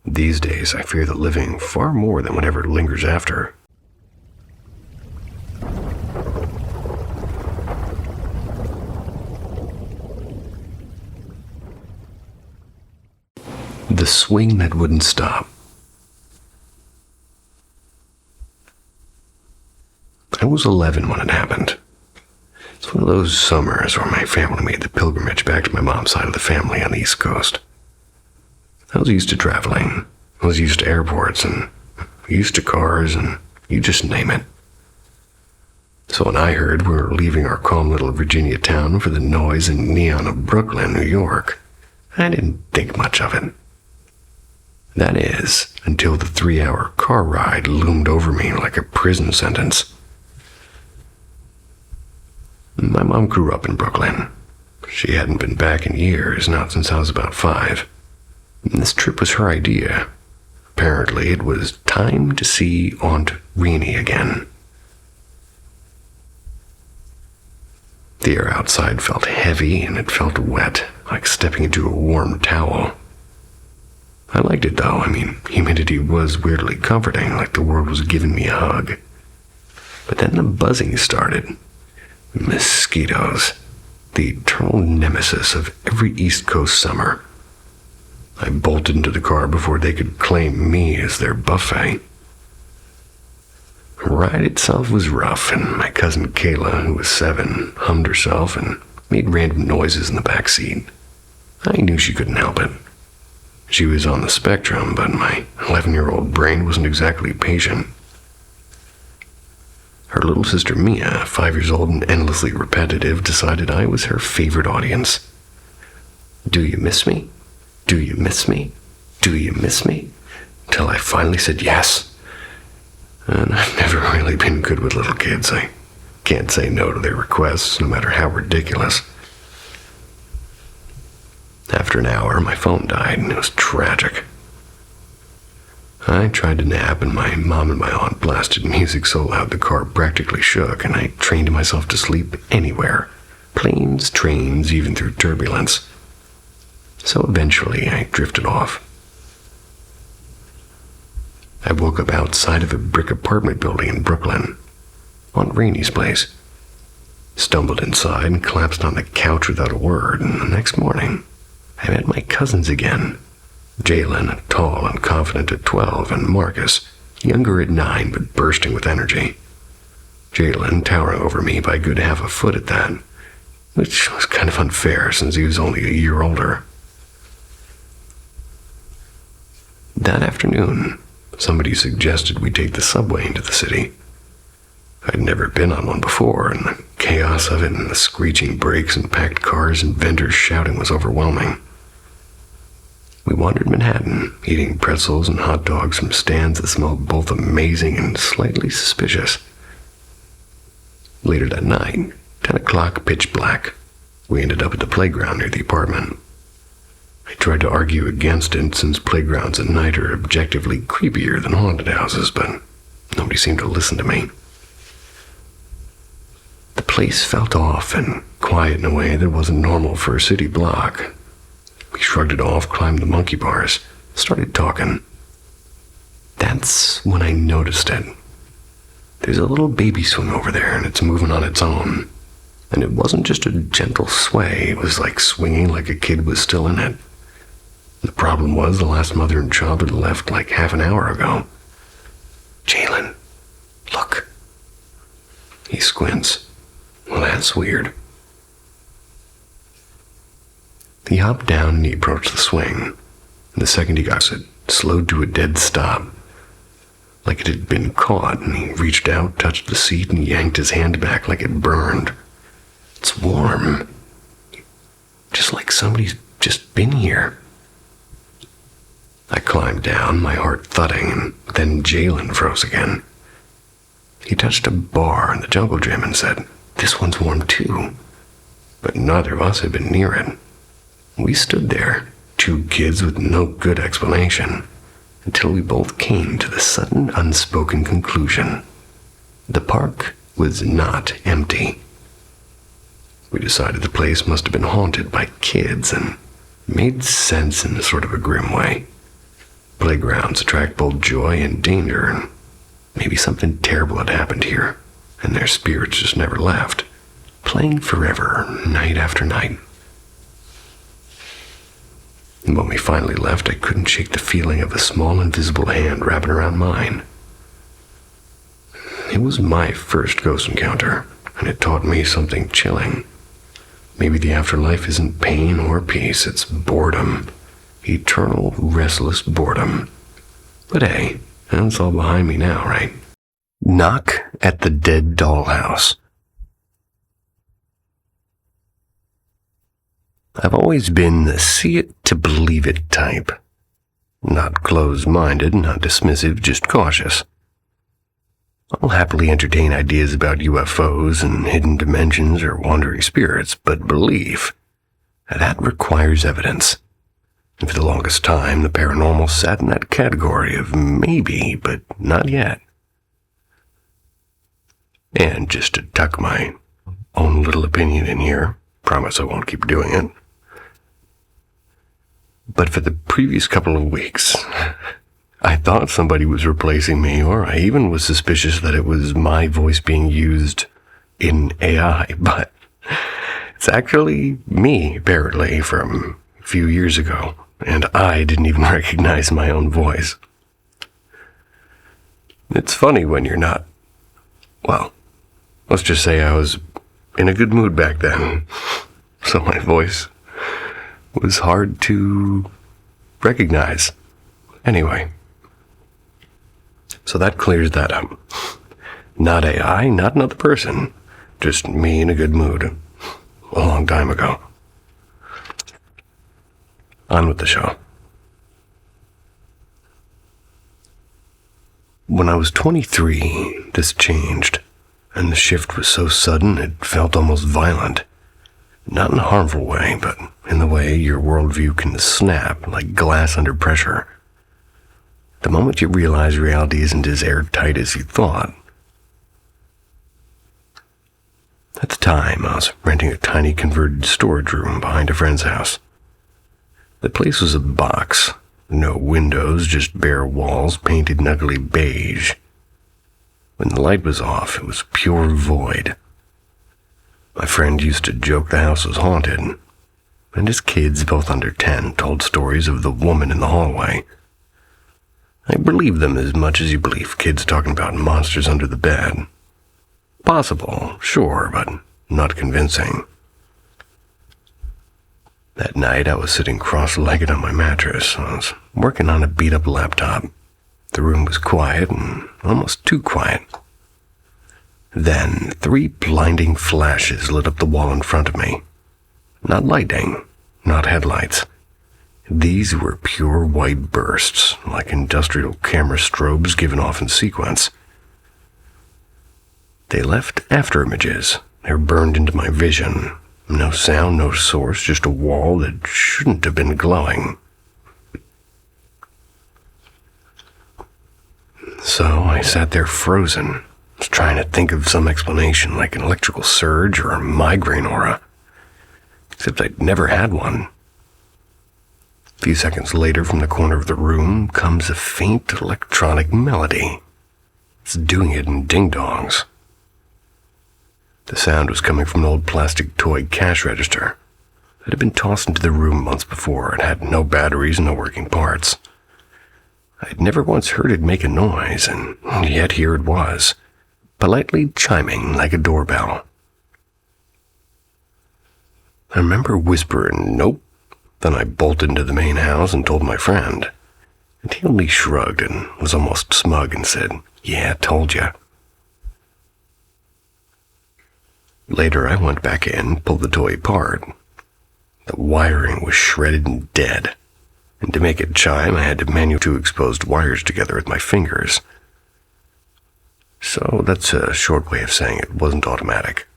These days, I fear the living far more than whatever lingers after. The swing that wouldn't stop. I was 11 when it happened. It's one of those summers where my family made the pilgrimage back to my mom's side of the family on the East Coast. I was used to traveling. I was used to airports and used to cars and you just name it. So when I heard we were leaving our calm little Virginia town for the noise and neon of Brooklyn, New York, I didn't think much of it. That is, until the 3-hour car ride loomed over me like a prison sentence. My mom grew up in Brooklyn. She hadn't been back in years, not since I was about 5. And this trip was her idea. Apparently, it was time to see Aunt Renee again. The air outside felt heavy and it felt wet, like stepping into a warm towel. I liked it though. Humidity was weirdly comforting, like the world was giving me a hug. But then the buzzing started. Mosquitoes, the eternal nemesis of every East Coast summer. I bolted into the car before they could claim me as their buffet. The ride itself was rough, and my cousin Kayla, who was 7, hummed herself and made random noises in the back seat. I knew she couldn't help it. She was on the spectrum, but my 11-year-old brain wasn't exactly patient. Her little sister Mia, 5 years old and endlessly repetitive, decided I was her favorite audience. Do you miss me? Do you miss me? Do you miss me? Till I finally said yes. And I've never really been good with little kids. I can't say no to their requests, no matter how ridiculous. After an hour, my phone died, and it was tragic. I tried to nap, and my mom and my aunt blasted music so loud the car practically shook, and I trained myself to sleep anywhere. Planes, trains, even through turbulence. So eventually, I drifted off. I woke up outside of a brick apartment building in Brooklyn, Aunt Rainey's place. Stumbled inside and collapsed on the couch without a word, and the next morning, I met my cousins again. Jalen, tall and confident at 12, and Marcus, younger at 9 but bursting with energy. Jalen towering over me by a good half a foot at that, which was kind of unfair since he was only a year older. That afternoon, somebody suggested we take the subway into the city. I'd never been on one before, and the chaos of it and the screeching brakes and packed cars and vendors shouting was overwhelming. We wandered Manhattan, eating pretzels and hot dogs from stands that smelled both amazing and slightly suspicious. Later that night, 10 o'clock, pitch black, we ended up at the playground near the apartment. I tried to argue against it since playgrounds at night are objectively creepier than haunted houses, but nobody seemed to listen to me. The place felt off and quiet in a way that wasn't normal for a city block. We shrugged it off, climbed the monkey bars, started talking. That's when I noticed it. There's a little baby swing over there, and it's moving on its own. And it wasn't just a gentle sway, it was like swinging like a kid was still in it. The problem was the last mother and child had left like half an hour ago. Jalen, look. He squints. Well, that's weird. He hopped down and he approached the swing. And the second he got it, slowed to a dead stop. Like it had been caught, and he reached out, touched the seat, and yanked his hand back like it burned. It's warm. Just like somebody's just been here. I climbed down, my heart thudding, and then Jalen froze again. He touched a bar in the jungle gym and said, "This one's warm too." But neither of us had been near it. We stood there, 2 kids with no good explanation, until we both came to the sudden unspoken conclusion. The park was not empty. We decided the place must have been haunted by kids, and made sense in a sort of a grim way. Playgrounds attract both joy and danger, and maybe something terrible had happened here, and their spirits just never left, playing forever, night after night. And when we finally left, I couldn't shake the feeling of a small invisible hand wrapping around mine. It was my first ghost encounter, and it taught me something chilling. Maybe the afterlife isn't pain or peace, it's boredom. Eternal, restless boredom. But hey, that's all behind me now, right? Knock at the Dead Dollhouse I've always been the see it to believe it type. Not closed-minded, not dismissive, just cautious. I'll happily entertain ideas about UFOs and hidden dimensions or wandering spirits, but belief, that requires evidence. And for the longest time, the paranormal sat in that category of maybe, but not yet. And just to tuck my own little opinion in here, promise I won't keep doing it. But for the previous couple of weeks, I thought somebody was replacing me, or I even was suspicious that it was my voice being used in AI, but it's actually me, apparently, from a few years ago, and I didn't even recognize my own voice. It's funny when you're not, well, let's just say I was in a good mood back then, so my voice was hard to recognize. Anyway, so that clears that up. Not AI, not another person, just me in a good mood a long time ago. On with the show. When I was 23, this changed, and the shift was so sudden it felt almost violent. Not in a harmful way, but in the way your worldview can snap like glass under pressure. The moment you realize reality isn't as airtight as you thought. At the time, I was renting a tiny converted storage room behind a friend's house. The place was a box. No windows, just bare walls painted an ugly beige. When the light was off, it was pure void. My friend used to joke the house was haunted, and his kids, both under 10, told stories of the woman in the hallway. I believe them as much as you believe kids talking about monsters under the bed. Possible, sure, but not convincing. That night, I was sitting cross-legged on my mattress. I was working on a beat-up laptop. The room was quiet, and almost too quiet. Then, 3 blinding flashes lit up the wall in front of me. Not lightning, not headlights. These were pure white bursts, like industrial camera strobes given off in sequence. They left afterimages. They were burned into my vision. No sound, no source, just a wall that shouldn't have been glowing. So I sat there frozen, trying to think of some explanation like an electrical surge or a migraine aura. Except I'd never had one. A few seconds later, from the corner of the room, comes a faint electronic melody. It's doing it in ding-dongs. The sound was coming from an old plastic toy cash register that had been tossed into the room months before and had no batteries and no working parts. I'd never once heard it make a noise, and yet here it was, politely chiming like a doorbell. I remember whispering, "Nope." Then I bolted into the main house and told my friend. And he only shrugged and was almost smug and said, "Yeah, told ya." Later, I went back in, pulled the toy apart. The wiring was shredded and dead, and to make it chime, I had to manual 2 exposed wires together with my fingers. So that's a short way of saying it wasn't automatic.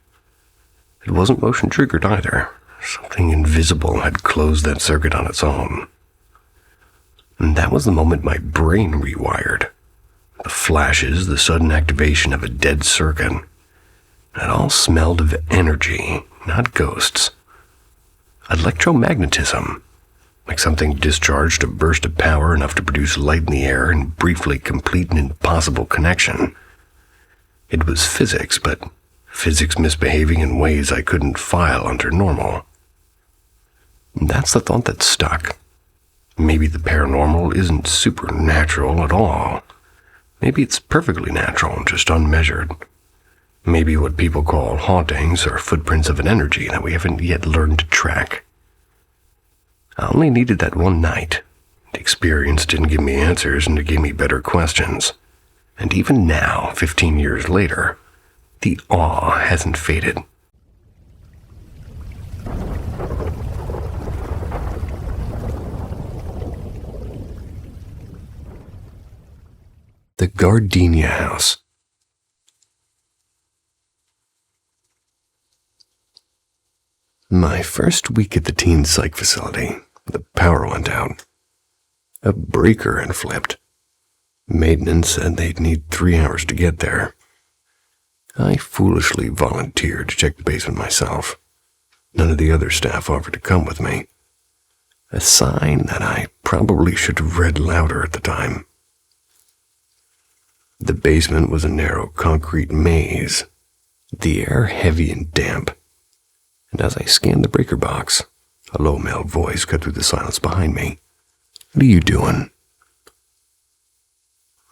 It wasn't motion triggered either. Something invisible had closed that circuit on its own. And that was the moment my brain rewired. The flashes, the sudden activation of a dead circuit. It all smelled of energy, not ghosts. Electromagnetism, like something discharged a burst of power enough to produce light in the air and briefly complete an impossible connection. It was physics, but physics misbehaving in ways I couldn't file under normal. And that's the thought that stuck. Maybe the paranormal isn't supernatural at all. Maybe it's perfectly natural, just unmeasured. Maybe what people call hauntings are footprints of an energy that we haven't yet learned to track. I only needed that one night. The experience didn't give me answers, and it gave me better questions. And even now, 15 years later, the awe hasn't faded. The Gardenia House. My first week at the teen psych facility, the power went out. A breaker had flipped. Maintenance said they'd need 3 hours to get there. I foolishly volunteered to check the basement myself. None of the other staff offered to come with me. A sign that I probably should have read louder at the time. The basement was a narrow concrete maze, the air heavy and damp. And as I scanned the breaker box, a low male voice cut through the silence behind me. "What are you doing?"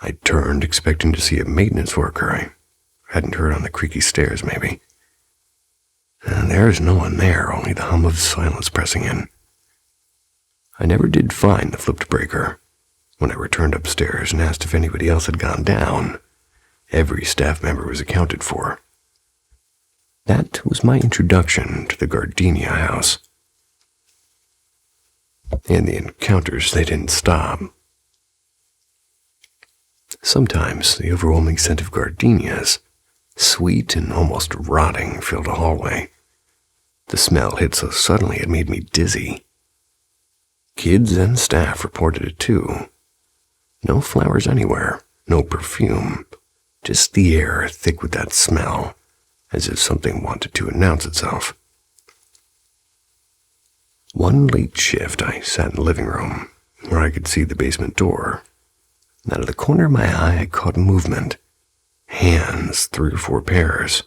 I turned, expecting to see a maintenance worker I hadn't heard on the creaky stairs, maybe. And there's no one there, only the hum of silence pressing in. I never did find the flipped breaker. When I returned upstairs and asked if anybody else had gone down, every staff member was accounted for. That was my introduction to the Gardenia House. And the encounters, they didn't stop. Sometimes the overwhelming scent of gardenias, sweet and almost rotting, filled a hallway. The smell hit so suddenly it made me dizzy. Kids and staff reported it too. No flowers anywhere, no perfume, just the air thick with that smell, as if something wanted to announce itself. One late shift, I sat in the living room, where I could see the basement door. Out of the corner of my eye, I caught movement. Hands, 3 or 4 pairs.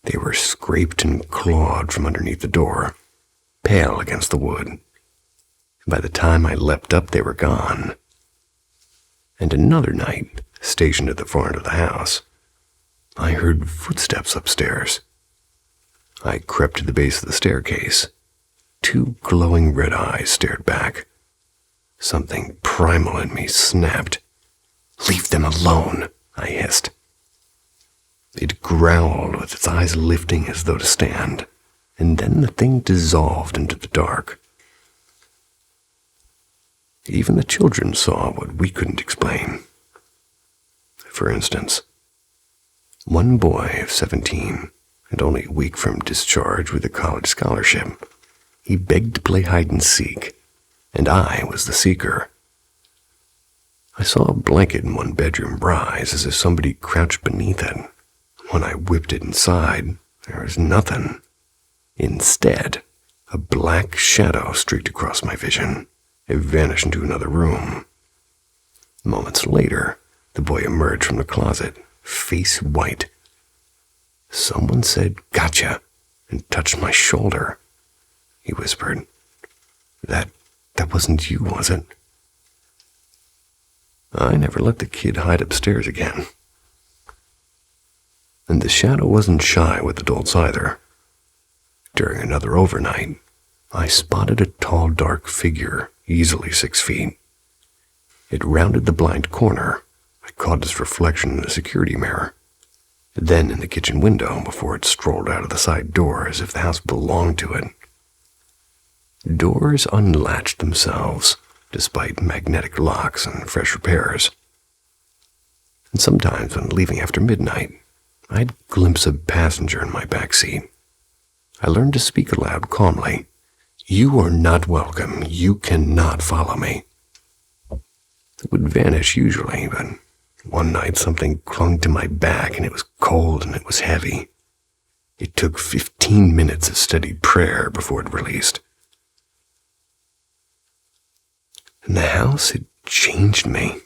They were scraped and clawed from underneath the door, pale against the wood. By the time I leapt up, they were gone. And another night, stationed at the far end of the house, I heard footsteps upstairs. I crept to the base of the staircase. 2 glowing red eyes stared back. Something primal in me snapped. "Leave them alone," I hissed. It growled with its eyes lifting as though to stand, and then the thing dissolved into the dark. Even the children saw what we couldn't explain. For instance, one boy of 17, and only a week from discharge with a college scholarship, he begged to play hide and seek, and I was the seeker. I saw a blanket in one bedroom rise as if somebody crouched beneath it. When I whipped it inside, there was nothing. Instead, a black shadow streaked across my vision. It vanished into another room. Moments later, the boy emerged from the closet, face white. Someone said, "Gotcha," and touched my shoulder. He whispered, That wasn't you, was it?" I never let the kid hide upstairs again. And the shadow wasn't shy with adults either. During another overnight, I spotted a tall, dark figure, easily 6 feet. It rounded the blind corner. I caught its reflection in the security mirror, then in the kitchen window before it strolled out of the side door as if the house belonged to it. Doors unlatched themselves, despite magnetic locks and fresh repairs. And sometimes when leaving after midnight, I'd glimpse a passenger in my back seat. I learned to speak aloud calmly. "You are not welcome. You cannot follow me." It would vanish usually, but one night something clung to my back and it was cold and it was heavy. It took 15 minutes of steady prayer before it released. And the house had changed me.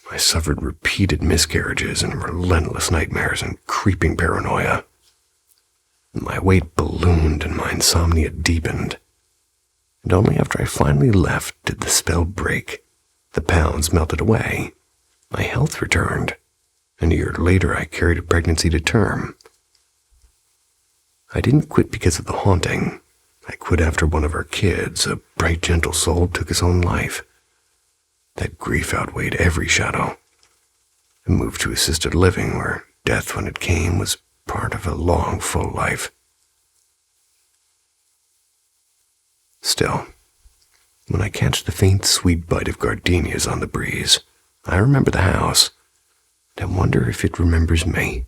I suffered repeated miscarriages and relentless nightmares and creeping paranoia. My weight ballooned and my insomnia deepened. And only after I finally left did the spell break. The pounds melted away. My health returned. And a year later I carried a pregnancy to term. I didn't quit because of the haunting. I quit after one of our kids, a bright, gentle soul, took his own life. That grief outweighed every shadow. I moved to assisted living, where death, when it came, was part of a long, full life. Still, when I catch the faint, sweet bite of gardenias on the breeze, I remember the house, I wonder if it remembers me.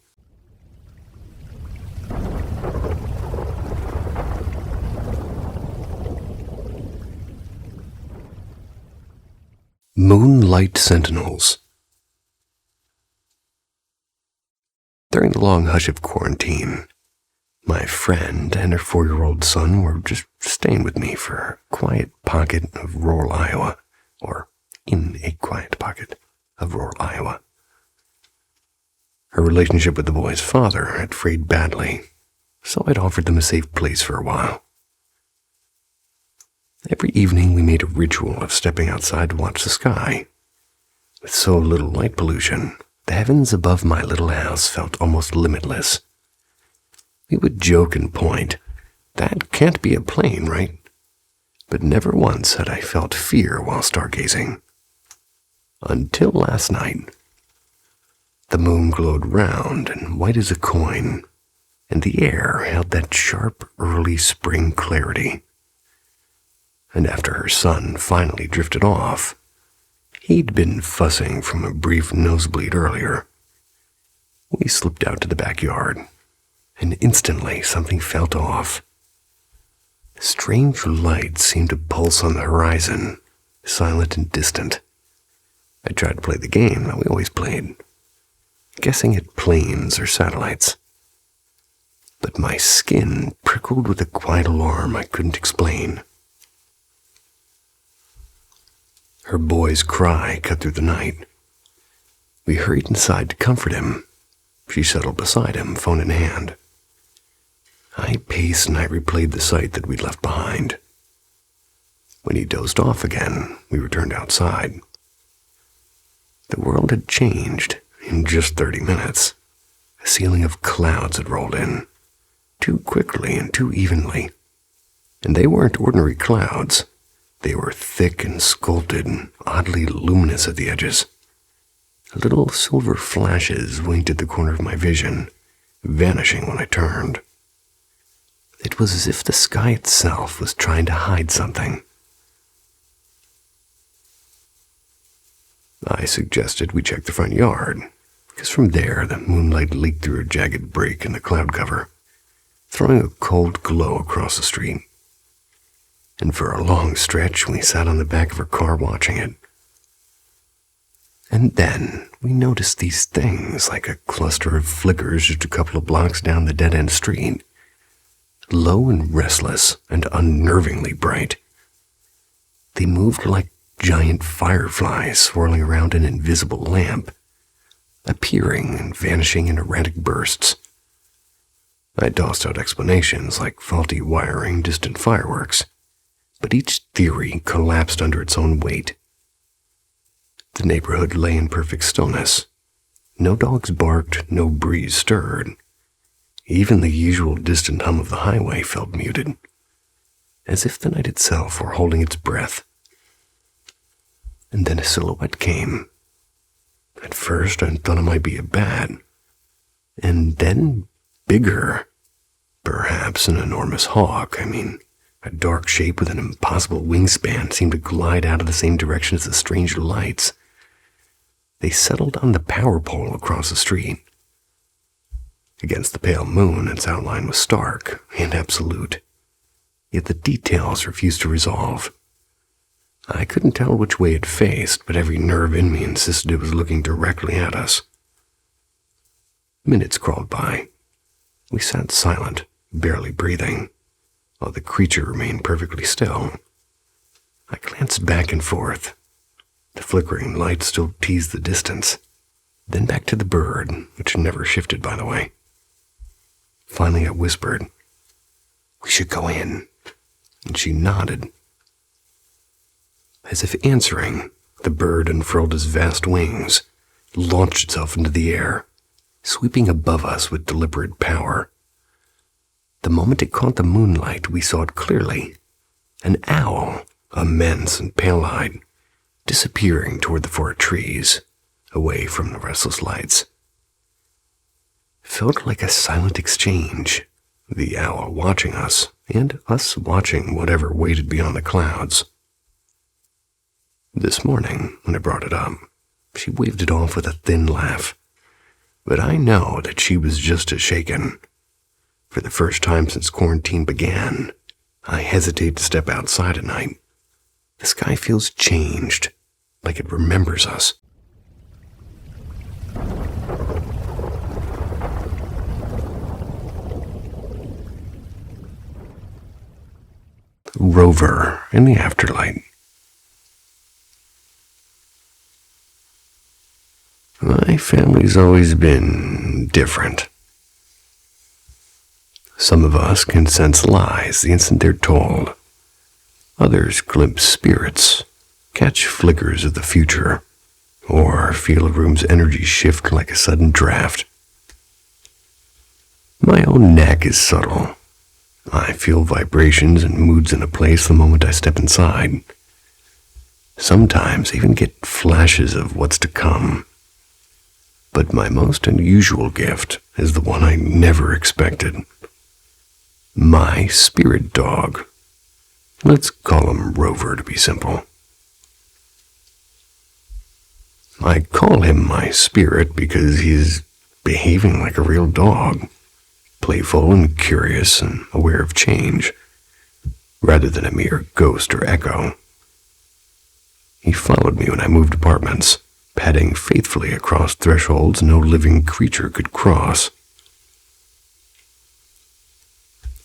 Moonlight Sentinels. During the long hush of quarantine, my friend and her 4-year-old son were just staying with me for a quiet pocket of rural Iowa, or in a quiet pocket of rural Iowa. Her relationship with the boy's father had frayed badly, so I'd offered them a safe place for a while. Every evening we made a ritual of stepping outside to watch the sky. With so little light pollution, the heavens above my little house felt almost limitless. We would joke and point, "That can't be a plane, right?" But never once had I felt fear while stargazing. Until last night. The moon glowed round and white as a coin, and the air held that sharp early spring clarity. And after her son finally drifted off, he'd been fussing from a brief nosebleed earlier, we slipped out to the backyard, and instantly something felt off. Strange lights seemed to pulse on the horizon, silent and distant. I tried to play the game that we always played, guessing at planes or satellites. But my skin prickled with a quiet alarm I couldn't explain. Her boy's cry cut through the night. We hurried inside to comfort him. She settled beside him, phone in hand. I paced and I replayed the sight that we'd left behind. When he dozed off again, we returned outside. The world had changed in just 30 minutes. A ceiling of clouds had rolled in, too quickly and too evenly. And they weren't ordinary clouds. They were thick and sculpted and oddly luminous at the edges. Little silver flashes winked at the corner of my vision, vanishing when I turned. It was as if the sky itself was trying to hide something. I suggested we check the front yard, because from there the moonlight leaked through a jagged break in the cloud cover, throwing a cold glow across the street. And for a long stretch we sat on the back of her car watching it. And then we noticed these things like a cluster of flickers just a couple of blocks down the dead-end street, low and restless and unnervingly bright. They moved like giant fireflies swirling around an invisible lamp, appearing and vanishing in erratic bursts. I tossed out explanations like faulty wiring, distant fireworks, but each theory collapsed under its own weight. The neighborhood lay in perfect stillness. No dogs barked, no breeze stirred. Even the usual distant hum of the highway felt muted, as if the night itself were holding its breath. And then a silhouette came. At first I thought it might be a bat, and then bigger. Perhaps an enormous hawk. A dark shape with an impossible wingspan seemed to glide out of the same direction as the strange lights. They settled on the power pole across the street. Against the pale moon, its outline was stark and absolute, yet the details refused to resolve. I couldn't tell which way it faced, but every nerve in me insisted it was looking directly at us. Minutes crawled by. We sat silent, barely breathing, while the creature remained perfectly still. I glanced back and forth. The flickering light still teased the distance, then back to the bird, which had never shifted, by the way. Finally I whispered, "We should go in," and she nodded. As if answering, the bird unfurled its vast wings, launched itself into the air, sweeping above us with deliberate power. The moment it caught the moonlight, we saw it clearly. An owl, immense and pale-eyed, disappearing toward the forest trees, away from the restless lights. Felt like a silent exchange, the owl watching us, and us watching whatever waited beyond the clouds. This morning, when I brought it up, she waved it off with a thin laugh. But I know that she was just as shaken. For the first time since quarantine began, I hesitate to step outside at night. The sky feels changed, like it remembers us. Rover in the afterlight. My family's always been different. Some of us can sense lies the instant they're told. Others glimpse spirits, catch flickers of the future, or feel a room's energy shift like a sudden draft. My own knack is subtle. I feel vibrations and moods in a place the moment I step inside. Sometimes I even get flashes of what's to come. But my most unusual gift is the one I never expected. My spirit dog. Let's call him Rover to be simple. I call him my spirit because he's behaving like a real dog. Playful and curious and aware of change, rather than a mere ghost or echo. He followed me when I moved apartments, padding faithfully across thresholds no living creature could cross.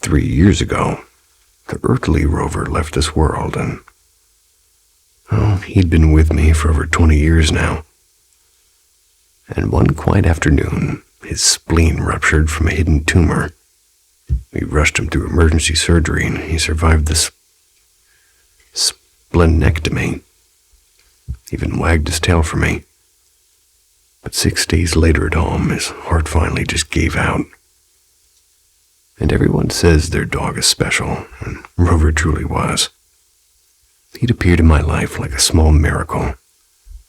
3 years ago, the earthly Rover left this world, and he'd been with me for over 20 years now. And one quiet afternoon, his spleen ruptured from a hidden tumor. We rushed him through emergency surgery, and he survived this splenectomy. Even wagged his tail for me. But 6 days later at home, his heart finally just gave out. And everyone says their dog is special, and Rover truly was. He'd appeared in my life like a small miracle,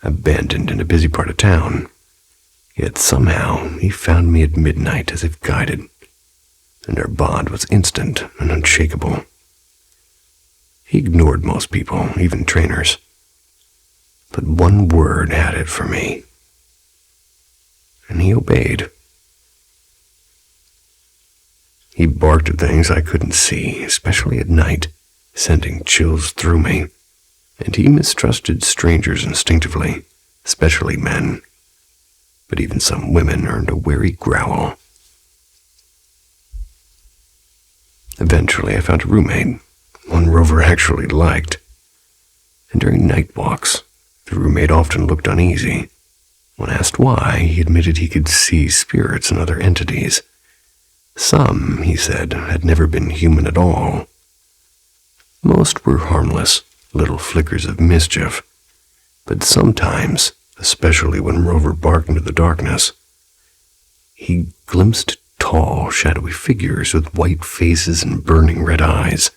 abandoned in a busy part of town. Yet somehow he found me at midnight as if guided, and our bond was instant and unshakable. He ignored most people, even trainers. But one word had it for me, and he obeyed. He barked at things I couldn't see, especially at night, sending chills through me, and he mistrusted strangers instinctively, especially men. But even some women earned a wary growl. Eventually, I found a roommate, one Rover actually liked. And during night walks, the roommate often looked uneasy. When asked why, he admitted he could see spirits and other entities. Some, he said, had never been human at all. Most were harmless, little flickers of mischief. But sometimes, especially when Rover barked into the darkness, he glimpsed tall, shadowy figures with white faces and burning red eyes.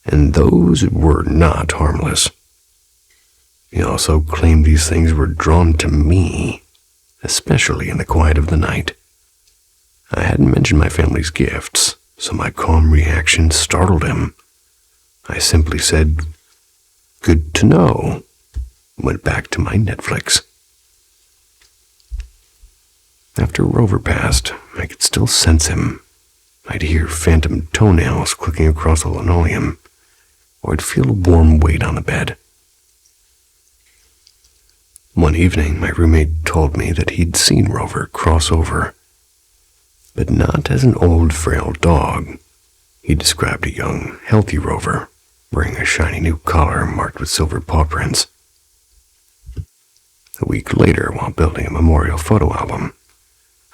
And those were not harmless. He also claimed these things were drawn to me, especially in the quiet of the night. I hadn't mentioned my family's gifts, so my calm reaction startled him. I simply said, "Good to know," went back to my Netflix. After Rover passed, I could still sense him. I'd hear phantom toenails clicking across the linoleum, or I'd feel a warm weight on the bed. One evening, my roommate told me that he'd seen Rover cross over, but not as an old, frail dog. He described a young, healthy Rover, wearing a shiny new collar marked with silver paw prints. A week later, while building a memorial photo album,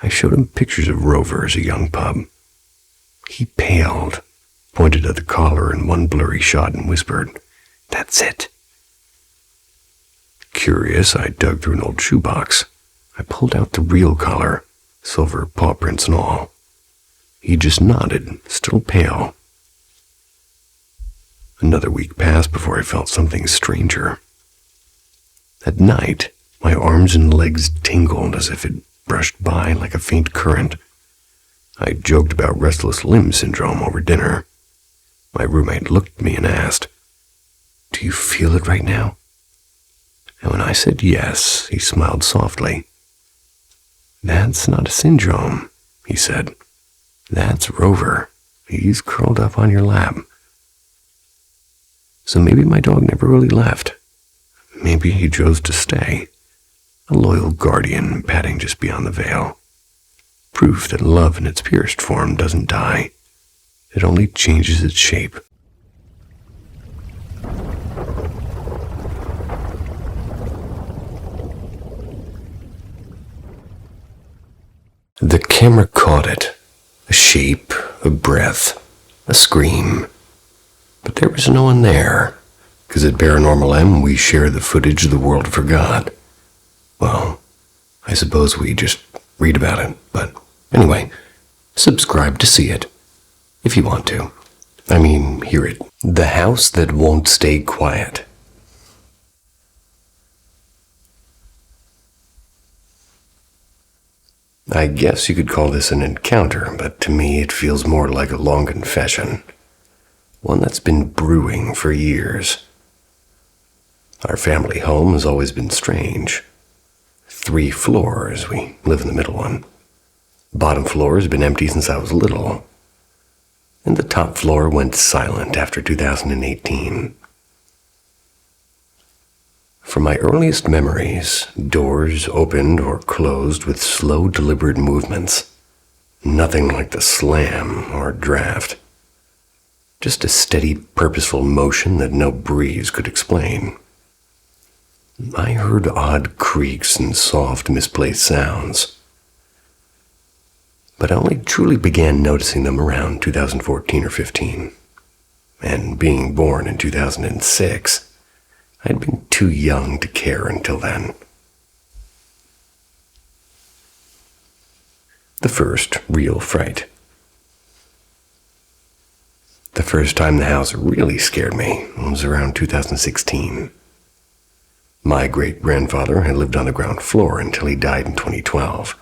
I showed him pictures of Rover as a young pup. He paled, pointed at the collar in one blurry shot and whispered, "That's it." Curious, I dug through an old shoebox. I pulled out the real collar, silver paw prints and all. He just nodded, still pale. Another week passed before I felt something stranger. At night, my arms and legs tingled as if it brushed by like a faint current. I joked about restless limb syndrome over dinner. My roommate looked at me and asked, "Do you feel it right now?" And when I said yes, he smiled softly. "That's not a syndrome," he said. "That's Rover. He's curled up on your lap." So maybe my dog never really left. Maybe he chose to stay, a loyal guardian padding just beyond the veil. Proof that love in its purest form doesn't die. It only changes its shape. The camera caught it. A shape, a breath, a scream. But there was no one there, because at Paranormal M we share the footage the world forgot. Well, I suppose we just read about it, but anyway, subscribe to see it, if you want to. I mean, hear it. The House That Won't Stay Quiet. I guess you could call this an encounter, but to me it feels more like a long confession. One that's been brewing for years. Our family home has always been strange. 3 floors, we live in the middle one. Bottom floor has been empty since I was little. And the top floor went silent after 2018. From my earliest memories, doors opened or closed with slow, deliberate movements. Nothing like the slam or draft. Just a steady, purposeful motion that no breeze could explain. I heard odd creaks and soft, misplaced sounds. But I only truly began noticing them around 2014 or 15. And being born in 2006, I'd been too young to care until then. The first real fright. The first time the house really scared me was around 2016. My great-grandfather had lived on the ground floor until he died in 2012.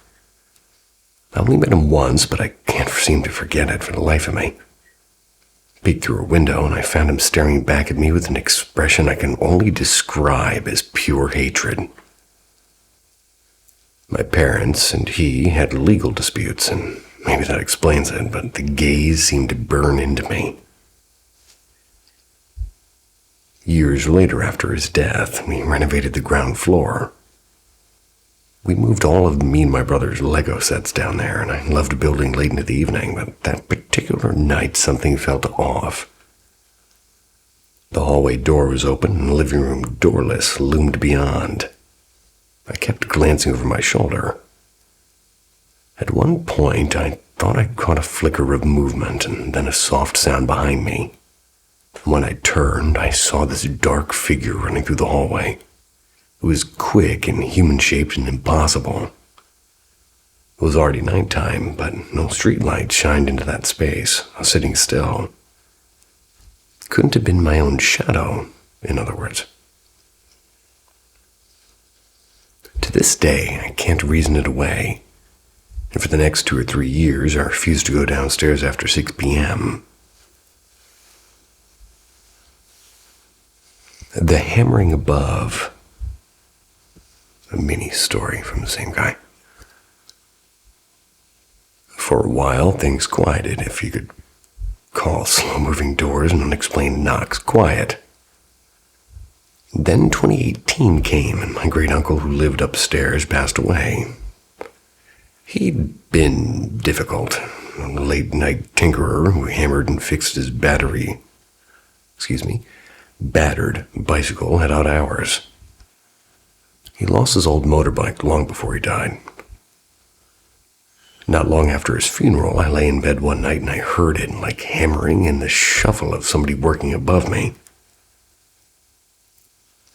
I only met him once, but I can't seem to forget it for the life of me. Peeked through a window and I found him staring back at me with an expression I can only describe as pure hatred. My parents and he had legal disputes, and maybe that explains it, but the gaze seemed to burn into me. Years later, after his death, we renovated the ground floor. We moved all of me and my brother's Lego sets down there, and I loved building late into the evening, but that particular night something felt off. The hallway door was open, and the living room doorless loomed beyond. I kept glancing over my shoulder. At one point, I thought I caught a flicker of movement, and then a soft sound behind me. When I turned, I saw this dark figure running through the hallway. It was quick and human-shaped and impossible. It was already nighttime, but no streetlight shined into that space. I was sitting still. Couldn't have been my own shadow, in other words. To this day, I can't reason it away. And for the next 2 or 3 years, I refused to go downstairs after 6 p.m. The hammering above. A mini story from the same guy. For a while, things quieted, if you could call slow-moving doors and unexplained knocks quiet. Then 2018 came, and my great-uncle who lived upstairs passed away. He'd been difficult, a late-night tinkerer who hammered and fixed his battered bicycle at odd hours. He lost his old motorbike long before he died. Not long after his funeral, I lay in bed one night and I heard it like hammering and the shuffle of somebody working above me.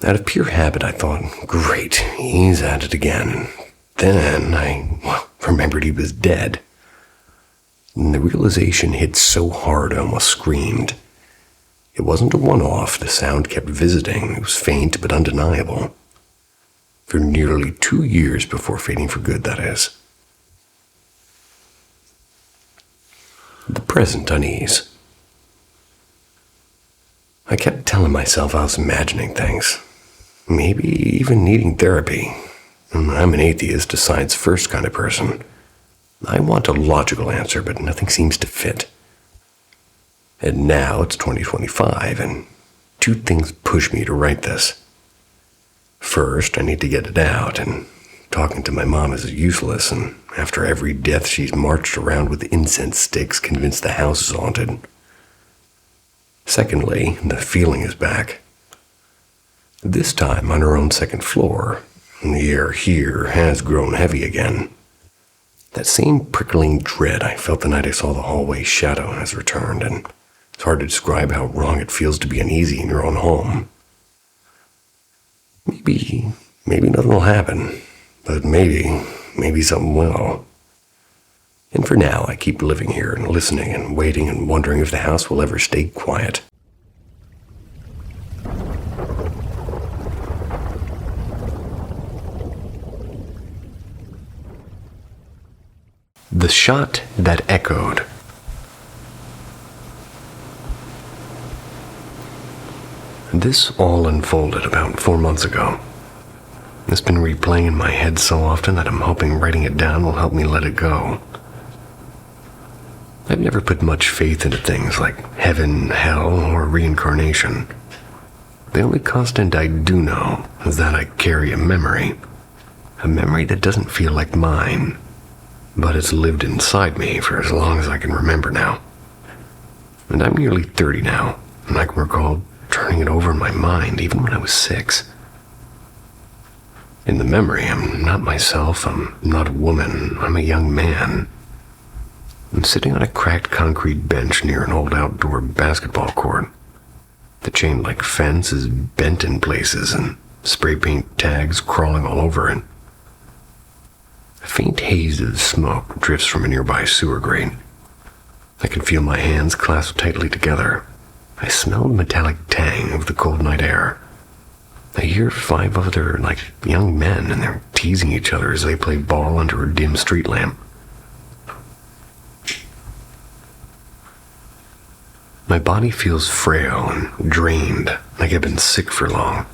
Out of pure habit, I thought, great, he's at it again. Then I remembered he was dead. And the realization hit so hard I almost screamed. It wasn't a one-off. The sound kept visiting. It was faint but undeniable. For nearly 2 years before fading for good, that is. The present unease. I kept telling myself I was imagining things. Maybe even needing therapy. I'm an atheist, a science first kind of person. I want a logical answer, but nothing seems to fit. And now it's 2025, and two things push me to write this. First, I need to get it out, and talking to my mom is useless, and after every death she's marched around with incense sticks convinced the house is haunted. Secondly, the feeling is back. This time on her own second floor, and the air here has grown heavy again. That same prickling dread I felt the night I saw the hallway shadow has returned, and it's hard to describe how wrong it feels to be uneasy in your own home. Maybe nothing will happen, but maybe something will. And for now, I keep living here and listening and waiting and wondering if the house will ever stay quiet. The shot that echoed. This all unfolded about 4 months ago. It's been replaying in my head so often that I'm hoping writing it down will help me let it go. I've never put much faith into things like heaven, hell, or reincarnation. The only constant I do know is that I carry a memory that doesn't feel like mine, but it's lived inside me for as long as I can remember now. And I'm nearly 30 now, and I can recall turning it over in my mind even when I was 6. In the memory, I'm not myself, I'm not a woman, I'm a young man. I'm sitting on a cracked concrete bench near an old outdoor basketball court. The chain-link fence is bent in places and spray paint tags crawling all over it. A faint haze of smoke drifts from a nearby sewer grate. I can feel my hands clasped tightly together. I smell the metallic tang of the cold night air. I hear 5 other, young men, and they're teasing each other as they play ball under a dim street lamp. My body feels frail and drained, like I've been sick for long.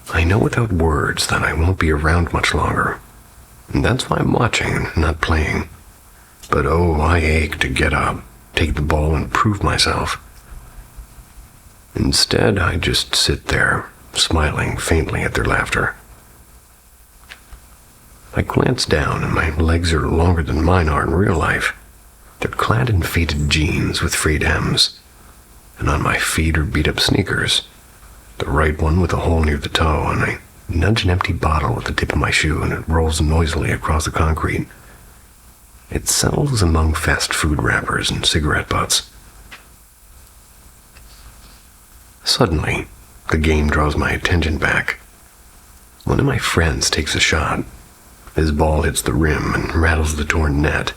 I know without words that I won't be around much longer, and that's why I'm watching, not playing. But oh, I ache to get up, take the ball, and prove myself. Instead, I just sit there, smiling faintly at their laughter. I glance down, and my legs are longer than mine are in real life. They're clad in faded jeans with frayed hems, and on my feet are beat-up sneakers, the right one with a hole near the toe, and I nudge an empty bottle with the tip of my shoe, and it rolls noisily across the concrete. It settles among fast food wrappers and cigarette butts. Suddenly, the game draws my attention back. One of my friends takes a shot. His ball hits the rim and rattles the torn net.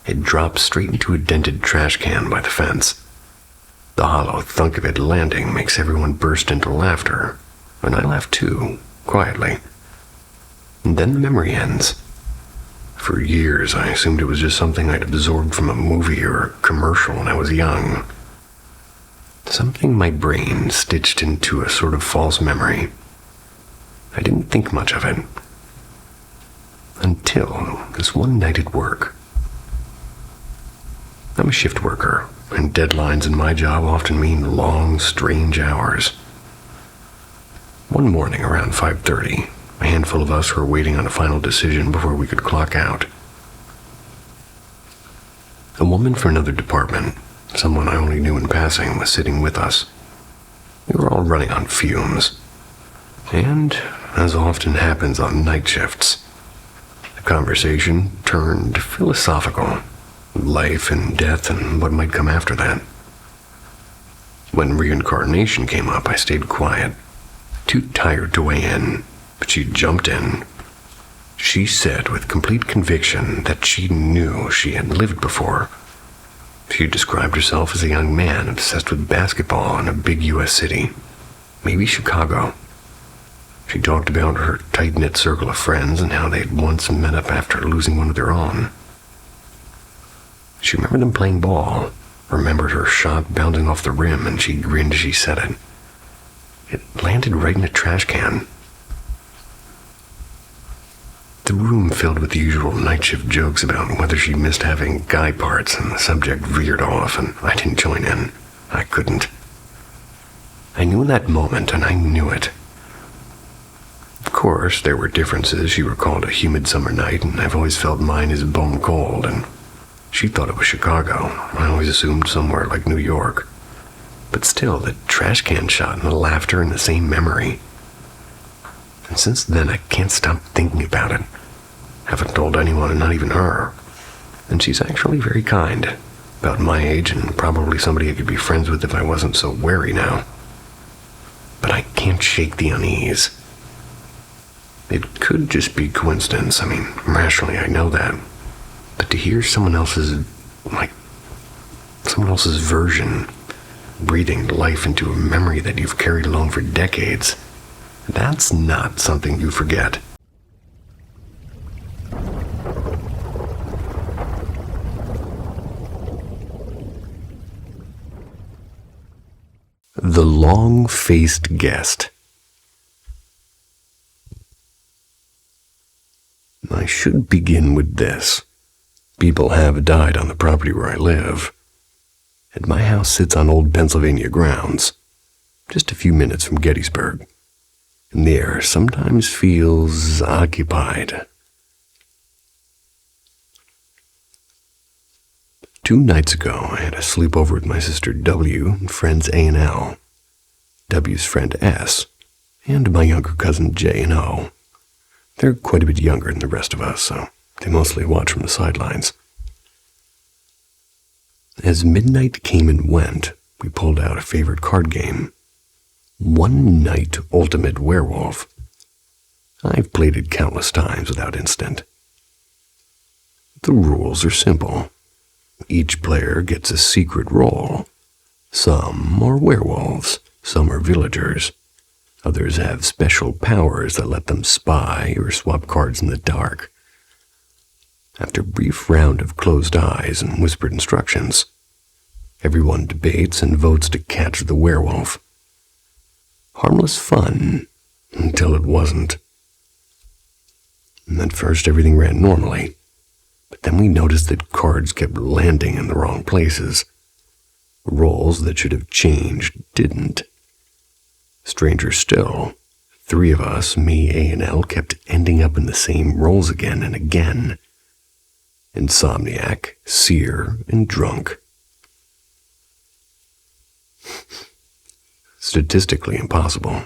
It drops straight into a dented trash can by the fence. The hollow thunk of it landing makes everyone burst into laughter, and I laugh too, quietly. And then the memory ends. For years, I assumed it was just something I'd absorbed from a movie or a commercial when I was young. Something my brain stitched into a sort of false memory. I didn't think much of it. Until this one night at work. I'm a shift worker, and deadlines in my job often mean long, strange hours. One morning around 5:30, a handful of us were waiting on a final decision before we could clock out. A woman from another department, someone I only knew in passing, was sitting with us. We were all running on fumes. And, as often happens on night shifts, the conversation turned philosophical. Life and death and what might come after that. When reincarnation came up, I stayed quiet, too tired to weigh in, but she jumped in. She said with complete conviction that she knew she had lived before. She described herself as a young man obsessed with basketball in a big U.S. city, maybe Chicago. She talked about her tight-knit circle of friends and how they'd once met up after losing one of their own. She remembered them playing ball, remembered her shot bouncing off the rim, and she grinned as she said it. It landed right in a trash can. room filled with the usual night shift jokes about whether she missed having guy parts, and the subject veered off, and I didn't join in. I couldn't. I knew in that moment, and I knew it. Of course, there were differences. She recalled a humid summer night, and I've always felt mine is bone cold, and she thought it was Chicago. I always assumed somewhere like New York. But still, the trash can shot and the laughter in the same memory. And since then, I can't stop thinking about it. Haven't told anyone, and not even her. And she's actually very kind. About my age, and probably somebody I could be friends with if I wasn't so wary now. But I can't shake the unease. It could just be coincidence. I mean, rationally I know that. But to hear someone else's version, breathing life into a memory that you've carried along for decades, that's not something you forget. The long-faced guest. I should begin with this. People have died on the property where I live. And my house sits on old Pennsylvania grounds, just a few minutes from Gettysburg. And the air sometimes feels occupied. 2 nights ago, I had a sleepover with my sister W and friends A and L, W's friend S, and my younger cousin J and O. They're quite a bit younger than the rest of us, so they mostly watch from the sidelines. As midnight came and went, we pulled out a favorite card game. One Night Ultimate Werewolf. I've played it countless times without incident. The rules are simple. Each player gets a secret role. Some are werewolves, some are villagers. Others have special powers that let them spy or swap cards in the dark. After a brief round of closed eyes and whispered instructions, everyone debates and votes to catch the werewolf. Harmless fun, until it wasn't. And at first everything ran normally, but then we noticed that cards kept landing in the wrong places. Rolls that should have changed didn't. Stranger still, 3 of us, me, A, and L, kept ending up in the same rolls again and again. Insomniac, seer, and drunk. Statistically impossible.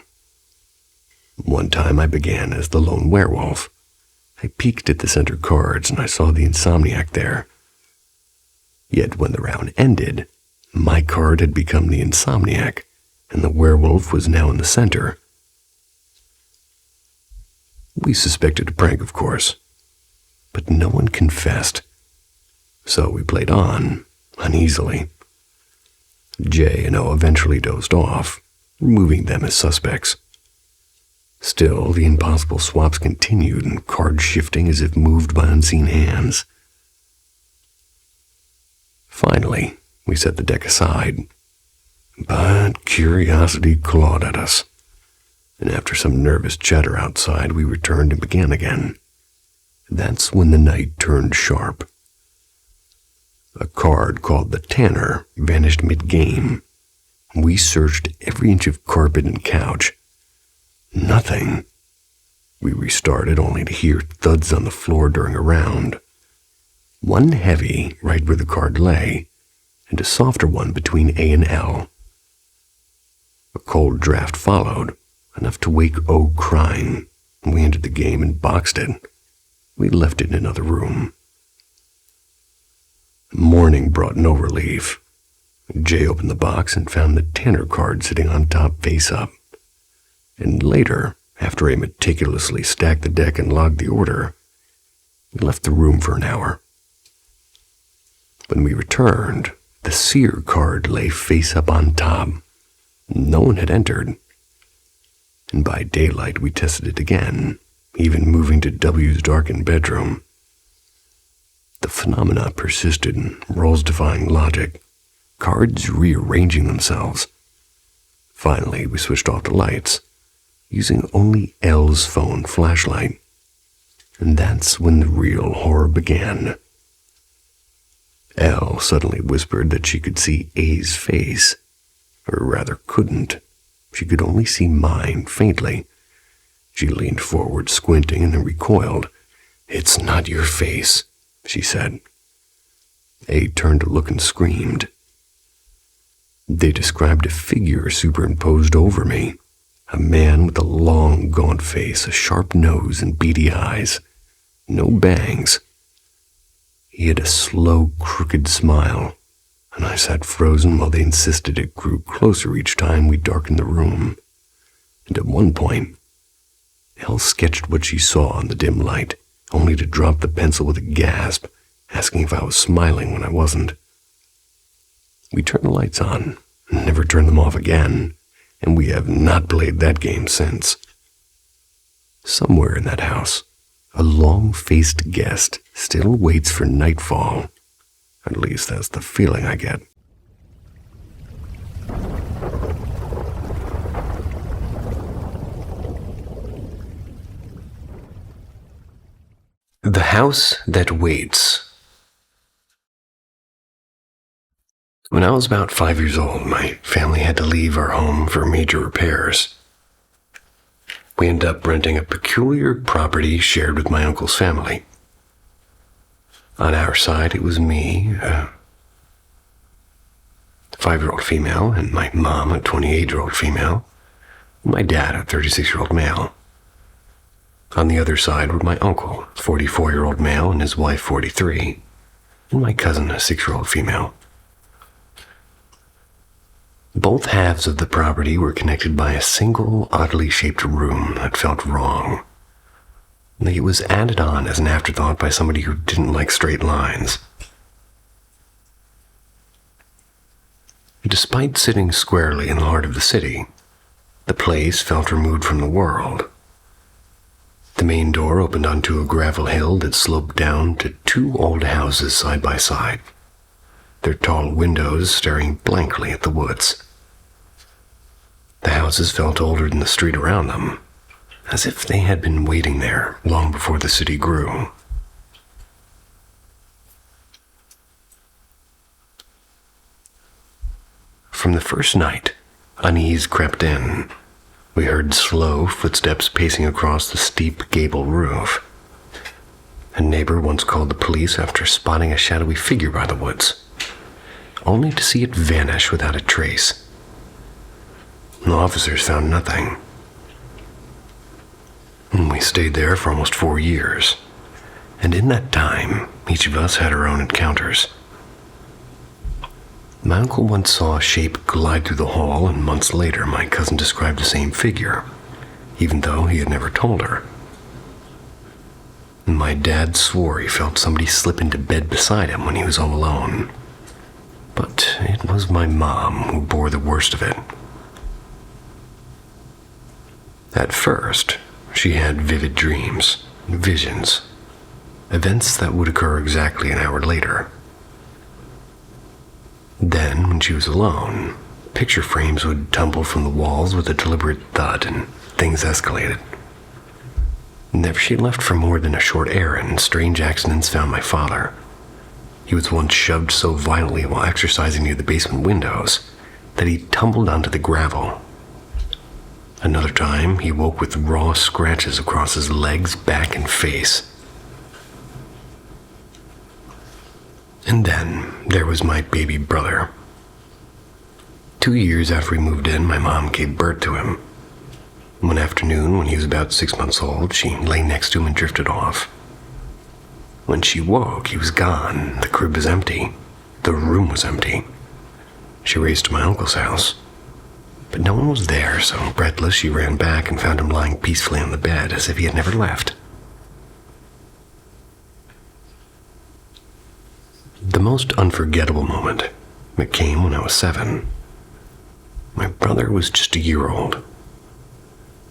One time I began as the lone werewolf. I peeked at the center cards and I saw the insomniac there. Yet when the round ended, my card had become the insomniac, and the werewolf was now in the center. We suspected a prank, of course, but no one confessed. So we played on, uneasily. J and O eventually dozed off, removing them as suspects. Still, the impossible swaps continued and card shifting as if moved by unseen hands. Finally, we set the deck aside, but curiosity clawed at us, and after some nervous chatter outside, we returned and began again. That's when the night turned sharp. A card called the Tanner vanished mid-game. We searched every inch of carpet and couch. Nothing. We restarted only to hear thuds on the floor during a round. One heavy right where the card lay, and a softer one between A and L. A cold draft followed, enough to wake O crying. We entered the game and boxed it. We left it in another room. Morning brought no relief. Jay opened the box and found the Tanner card sitting on top face up. And later, after I meticulously stacked the deck and logged the order, we left the room for an hour. When we returned, the Seer card lay face up on top. No one had entered. And by daylight we tested it again, even moving to W's darkened bedroom. The phenomena persisted, rolls defying logic, cards rearranging themselves. Finally, we switched off the lights, using only L's phone flashlight. And that's when the real horror began. Elle suddenly whispered that she could see A's face, or rather couldn't. She could only see mine faintly. She leaned forward, squinting, and then recoiled. "It's not your face," she said. A turned to look and screamed. They described a figure superimposed over me. A man with a long, gaunt face, a sharp nose, and beady eyes. No bangs. He had a slow, crooked smile, and I sat frozen while they insisted it grew closer each time we darkened the room. And at one point, Elle sketched what she saw in the dim light, only to drop the pencil with a gasp, asking if I was smiling when I wasn't. We turned the lights on, and never turned them off again, and we have not played that game since. Somewhere in that house, a long-faced guest still waits for nightfall. At least that's the feeling I get. The House That Waits. When I was about 5 years old, my family had to leave our home for major repairs. We ended up renting a peculiar property shared with my uncle's family. On our side, it was me, a 5-year-old female, and my mom, a 28-year-old female, and my dad, a 36-year-old male. On the other side were my uncle, a 44-year-old male, and his wife, 43, and my cousin, a 6-year-old female. Both halves of the property were connected by a single, oddly shaped room that felt wrong. It was added on as an afterthought by somebody who didn't like straight lines. Despite sitting squarely in the heart of the city, the place felt removed from the world. The main door opened onto a gravel hill that sloped down to 2 old houses side by side, their tall windows staring blankly at the woods. The houses felt older than the street around them, as if they had been waiting there long before the city grew. From the first night, unease crept in. We heard slow footsteps pacing across the steep gable roof. A neighbor once called the police after spotting a shadowy figure by the woods, only to see it vanish without a trace. The officers found nothing. We stayed there for almost 4 years, and in that time, each of us had our own encounters. My uncle once saw a shape glide through the hall, and months later my cousin described the same figure, even though he had never told her. My dad swore he felt somebody slip into bed beside him when he was all alone. But it was my mom who bore the worst of it. At first, she had vivid dreams, visions, events that would occur exactly an hour later. Then, when she was alone, picture frames would tumble from the walls with a deliberate thud, and things escalated. And if she left for more than a short errand, strange accidents found my father. He was once shoved so violently while exercising near the basement windows that he tumbled onto the gravel. Another time, he woke with raw scratches across his legs, back, and face. And then there was my baby brother. 2 years after we moved in, my mom gave birth to him. One afternoon, when he was about 6 months old, she lay next to him and drifted off. When she woke, he was gone. The crib was empty. The room was empty. She raced to my uncle's house, but no one was there, so breathless, she ran back and found him lying peacefully on the bed as if he had never left. The most unforgettable moment, it came when I was 7. My brother was just a year old.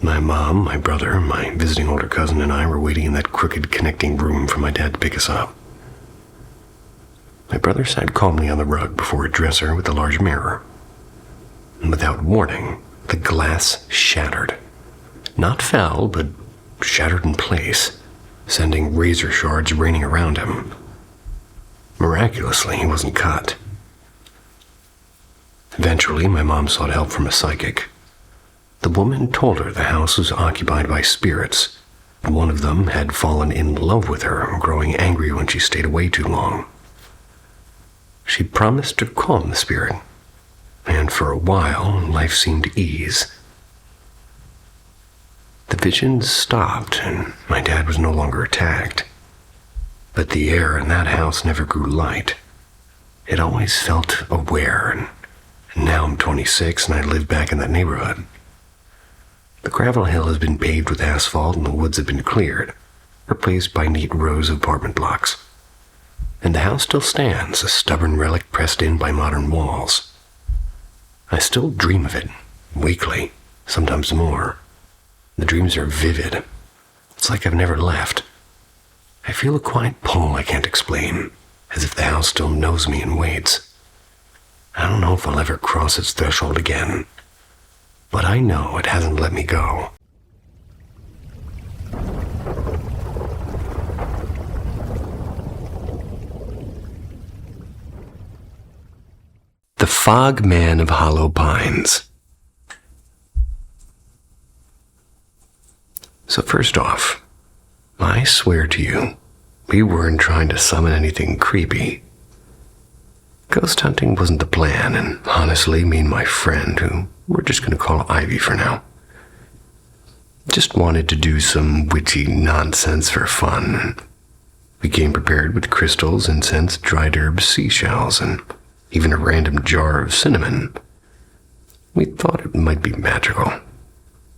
My mom, my brother, my visiting older cousin, and I were waiting in that crooked connecting room for my dad to pick us up. My brother sat calmly on the rug before a dresser with a large mirror. And without warning, the glass shattered. Not fell, but shattered in place, sending razor shards raining around him. Miraculously, he wasn't cut. Eventually, my mom sought help from a psychic. The woman told her the house was occupied by spirits. One of them had fallen in love with her, growing angry when she stayed away too long. She promised to calm the spirit, and for a while, life seemed to ease. The visions stopped, and my dad was no longer attacked. But the air in that house never grew light. It always felt aware, and now I'm 26 and I live back in that neighborhood. The gravel hill has been paved with asphalt and the woods have been cleared, replaced by neat rows of apartment blocks. And the house still stands, a stubborn relic pressed in by modern walls. I still dream of it, weekly, sometimes more. The dreams are vivid. It's like I've never left. I feel a quiet pull I can't explain, as if the house still knows me and waits. I don't know if I'll ever cross its threshold again, but I know it hasn't let me go. The Fog Man of Hollow Pines. So first off, I swear to you, we weren't trying to summon anything creepy. Ghost hunting wasn't the plan, and honestly, me and my friend, who we're just going to call Ivy for now, just wanted to do some witchy nonsense for fun. We came prepared with crystals, incense, dried herbs, seashells, and even a random jar of cinnamon. We thought it might be magical.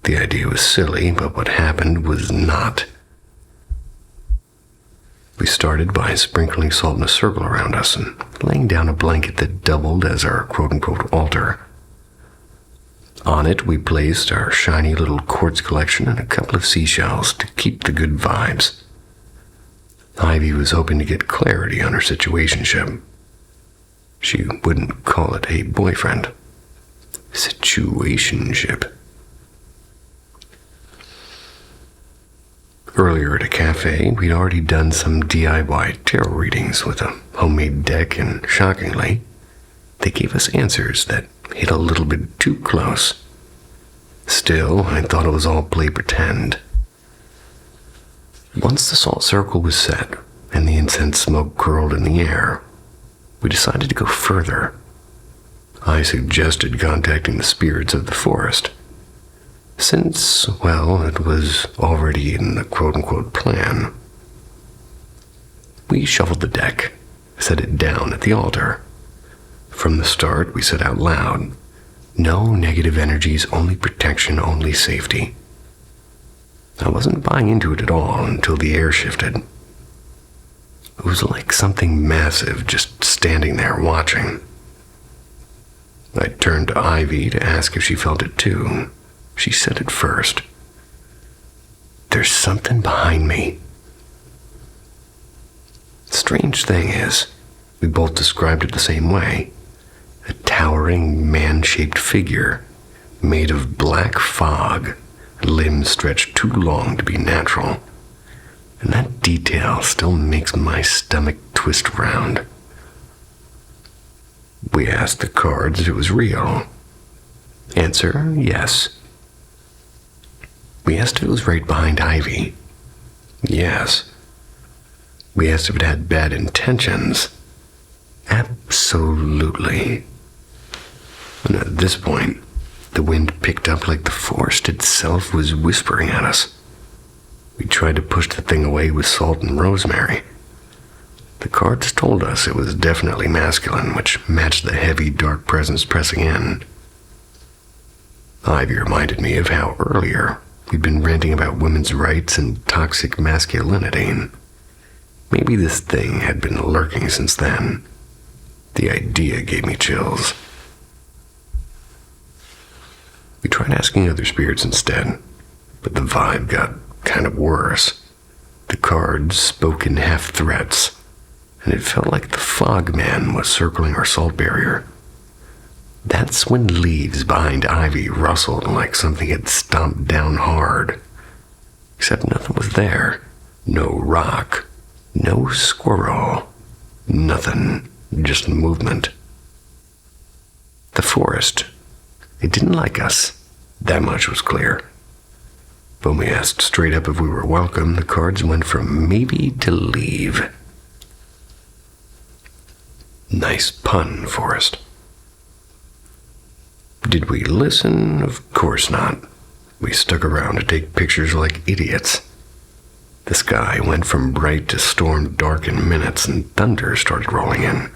The idea was silly, but what happened was not. We started by sprinkling salt in a circle around us and laying down a blanket that doubled as our quote-unquote altar. On it, we placed our shiny little quartz collection and a couple of seashells to keep the good vibes. Ivy was hoping to get clarity on her situationship. She wouldn't call it a boyfriend. Situationship. Earlier at a cafe, we'd already done some DIY tarot readings with a homemade deck, and shockingly, they gave us answers that hit a little bit too close. Still, I thought it was all play pretend. Once the salt circle was set and the incense smoke curled in the air, we decided to go further. I suggested contacting the spirits of the forest. Since, well, it was already in the quote-unquote plan. We shuffled the deck, set it down at the altar. From the start, we said out loud, "No negative energies, only protection, only safety." I wasn't buying into it at all until the air shifted. It was like something massive just standing there watching. I turned to Ivy to ask if she felt it too. She said it first. "There's something behind me." Strange thing is, we both described it the same way. A towering man-shaped figure made of black fog, limbs stretched too long to be natural. And that detail still makes my stomach twist round. We asked the cards if it was real. Answer, yes. We asked if it was right behind Ivy. Yes. We asked if it had bad intentions. Absolutely. And at this point, the wind picked up like the forest itself was whispering at us. We tried to push the thing away with salt and rosemary. The cards told us it was definitely masculine, which matched the heavy, dark presence pressing in. Ivy reminded me of how earlier we'd been ranting about women's rights and toxic masculinity. Maybe this thing had been lurking since then. The idea gave me chills. We tried asking other spirits instead, but the vibe got kind of worse. The cards spoke in half threats, and it felt like the fog man was circling our salt barrier. That's when leaves behind Ivy rustled like something had stomped down hard. Except nothing was there. No rock, no squirrel, nothing, just movement. The forest, it didn't like us. That much was clear. When we asked straight up if we were welcome, the cards went from maybe to leave. Nice pun, Forrest. Did we listen? Of course not. We stuck around to take pictures like idiots. The sky went from bright to storm dark in minutes, and thunder started rolling in.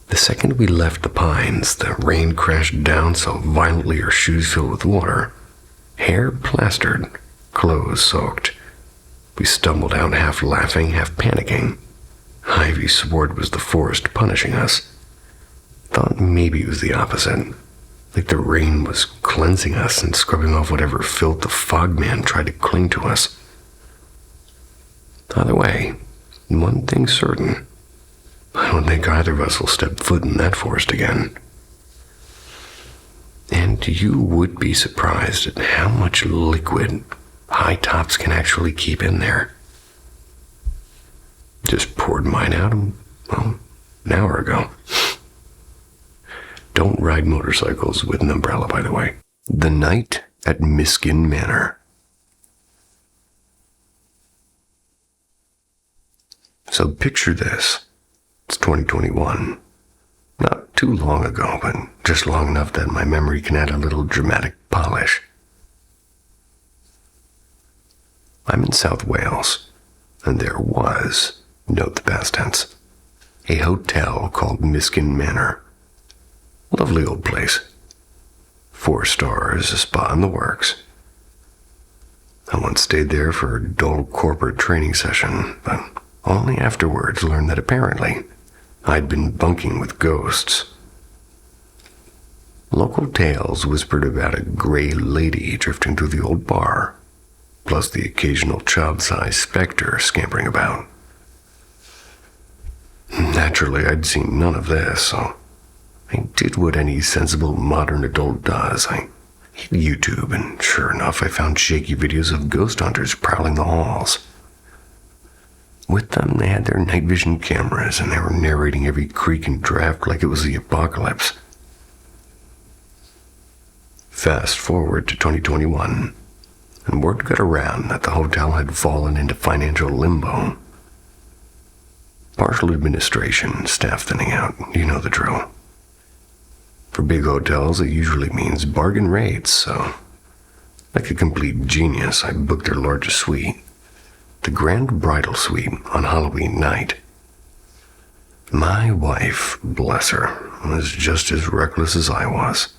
The second we left the pines, the rain crashed down so violently our shoes filled with water. Hair plastered, clothes soaked. We stumbled out half laughing, half panicking. Ivy swore it was the forest punishing us. Thought maybe it was the opposite. Like the rain was cleansing us and scrubbing off whatever filth the fogman tried to cling to us. Either way, one thing's certain. I don't think either of us will step foot in that forest again. And you would be surprised at how much liquid high tops can actually keep in there. Just poured mine out, well, an hour ago. Don't ride motorcycles with an umbrella, by the way. The night at Miskin Manor. So picture this. It's 2021. Not too long ago, but just long enough that my memory can add a little dramatic polish. I'm in South Wales, and there was, note the past tense, a hotel called Miskin Manor. Lovely old place. 4 stars, a spa in the works. I once stayed there for a dull corporate training session, but only afterwards learned that apparently I'd been bunking with ghosts. Local tales whispered about a gray lady drifting through the old bar, plus the occasional child-sized specter scampering about. Naturally, I'd seen none of this, so I did what any sensible modern adult does. I hit YouTube, and sure enough, I found shaky videos of ghost hunters prowling the halls. With them, they had their night vision cameras, and they were narrating every creak and draft like it was the apocalypse. Fast forward to 2021, and word got around that the hotel had fallen into financial limbo. Partial administration, staff thinning out, you know the drill. For big hotels, it usually means bargain rates, so like a complete genius, I booked their largest suite, the Grand Bridal Suite, on Halloween night. My wife, bless her, was just as reckless as I was.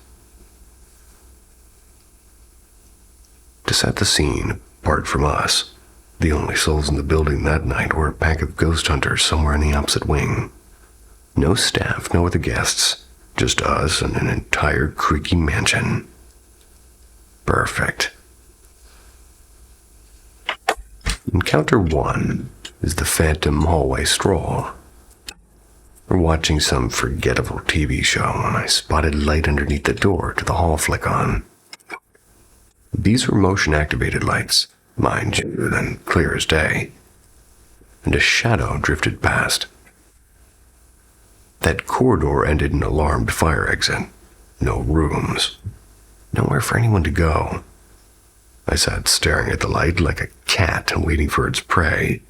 To set the scene, apart from us, the only souls in the building that night were a pack of ghost hunters somewhere in the opposite wing. No staff, no other guests, just us and an entire creaky mansion. Perfect. Encounter 1 is the phantom hallway stroll. We're watching some forgettable TV show when I spotted light underneath the door to the hall flick on. These were motion-activated lights, mind you, then clear as day, and a shadow drifted past. That corridor ended in an alarmed fire exit. No rooms. Nowhere for anyone to go. I sat staring at the light like a cat waiting for its prey.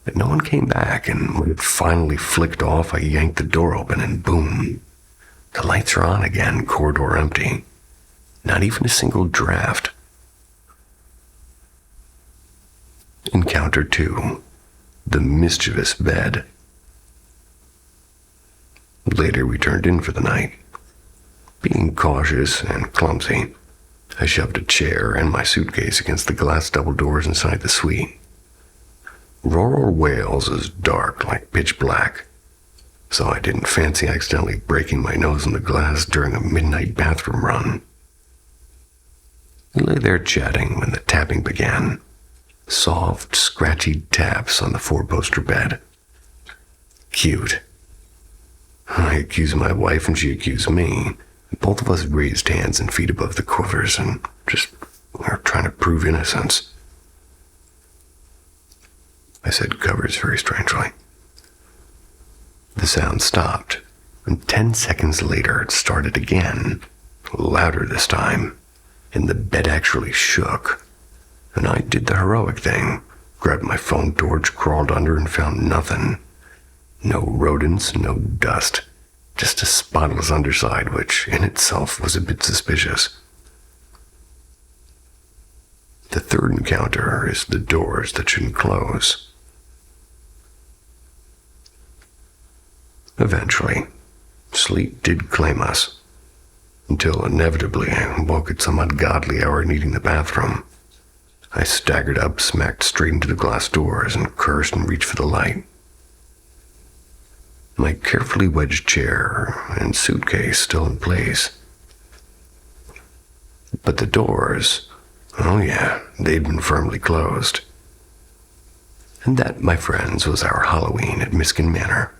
But no one came back, and when it finally flicked off, I yanked the door open and boom. The lights are on again, corridor empty. Not even a single draft. Encounter 2. The mischievous bed. Later, we turned in for the night. Being cautious and clumsy, I shoved a chair and my suitcase against the glass double doors inside the suite. Rural Wales is dark, like pitch black, so I didn't fancy accidentally breaking my nose on the glass during a midnight bathroom run. We lay there chatting when the tapping began. Soft, scratchy taps on the 4-poster bed. Cute. I accused my wife and she accused me. Both of us raised hands and feet above the covers and just were trying to prove innocence. I said, covers very strangely. The sound stopped, and 10 seconds later it started again, louder this time, and the bed actually shook. And I did the heroic thing, grabbed my phone torch, crawled under, and found nothing. No rodents, no dust, just a spotless underside, which in itself was a bit suspicious. The third encounter is the doors that shouldn't close. Eventually, sleep did claim us, until inevitably I woke at some ungodly hour needing the bathroom. I staggered up, smacked straight into the glass doors, and cursed and reached for the light. My carefully wedged chair and suitcase still in place. But the doors, oh yeah, they'd been firmly closed. And that, my friends, was our Halloween at Miskin Manor.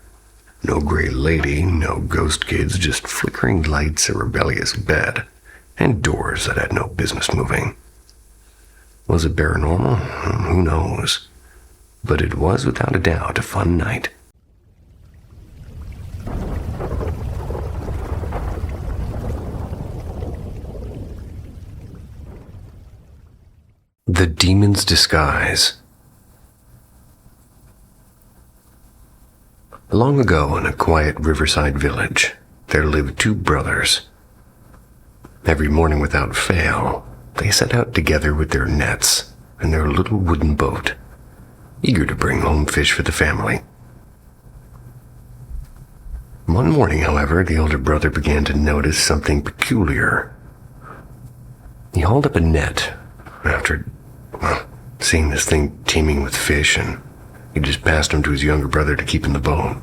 No gray lady, no ghost kids, just flickering lights, a rebellious bed, and doors that had no business moving. Was it paranormal? Who knows? But it was without a doubt a fun night. The Demon's Disguise. Long ago, in a quiet riverside village, there lived two brothers. Every morning without fail, they set out together with their nets and their little wooden boat, eager to bring home fish for the family. One morning, however, the older brother began to notice something peculiar. He hauled up a net after, seeing this thing teeming with fish, and he just passed him to his younger brother to keep in the boat.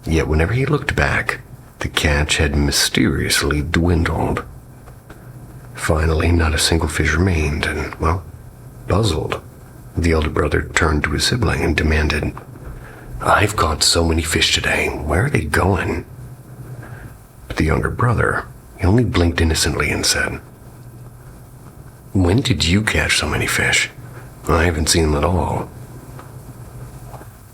Yet whenever he looked back, the catch had mysteriously dwindled. Finally, not a single fish remained, and, puzzled, the elder brother turned to his sibling and demanded, "I've caught so many fish today. Where are they going?" But the younger brother, he only blinked innocently and said, "When did you catch so many fish? I haven't seen them at all."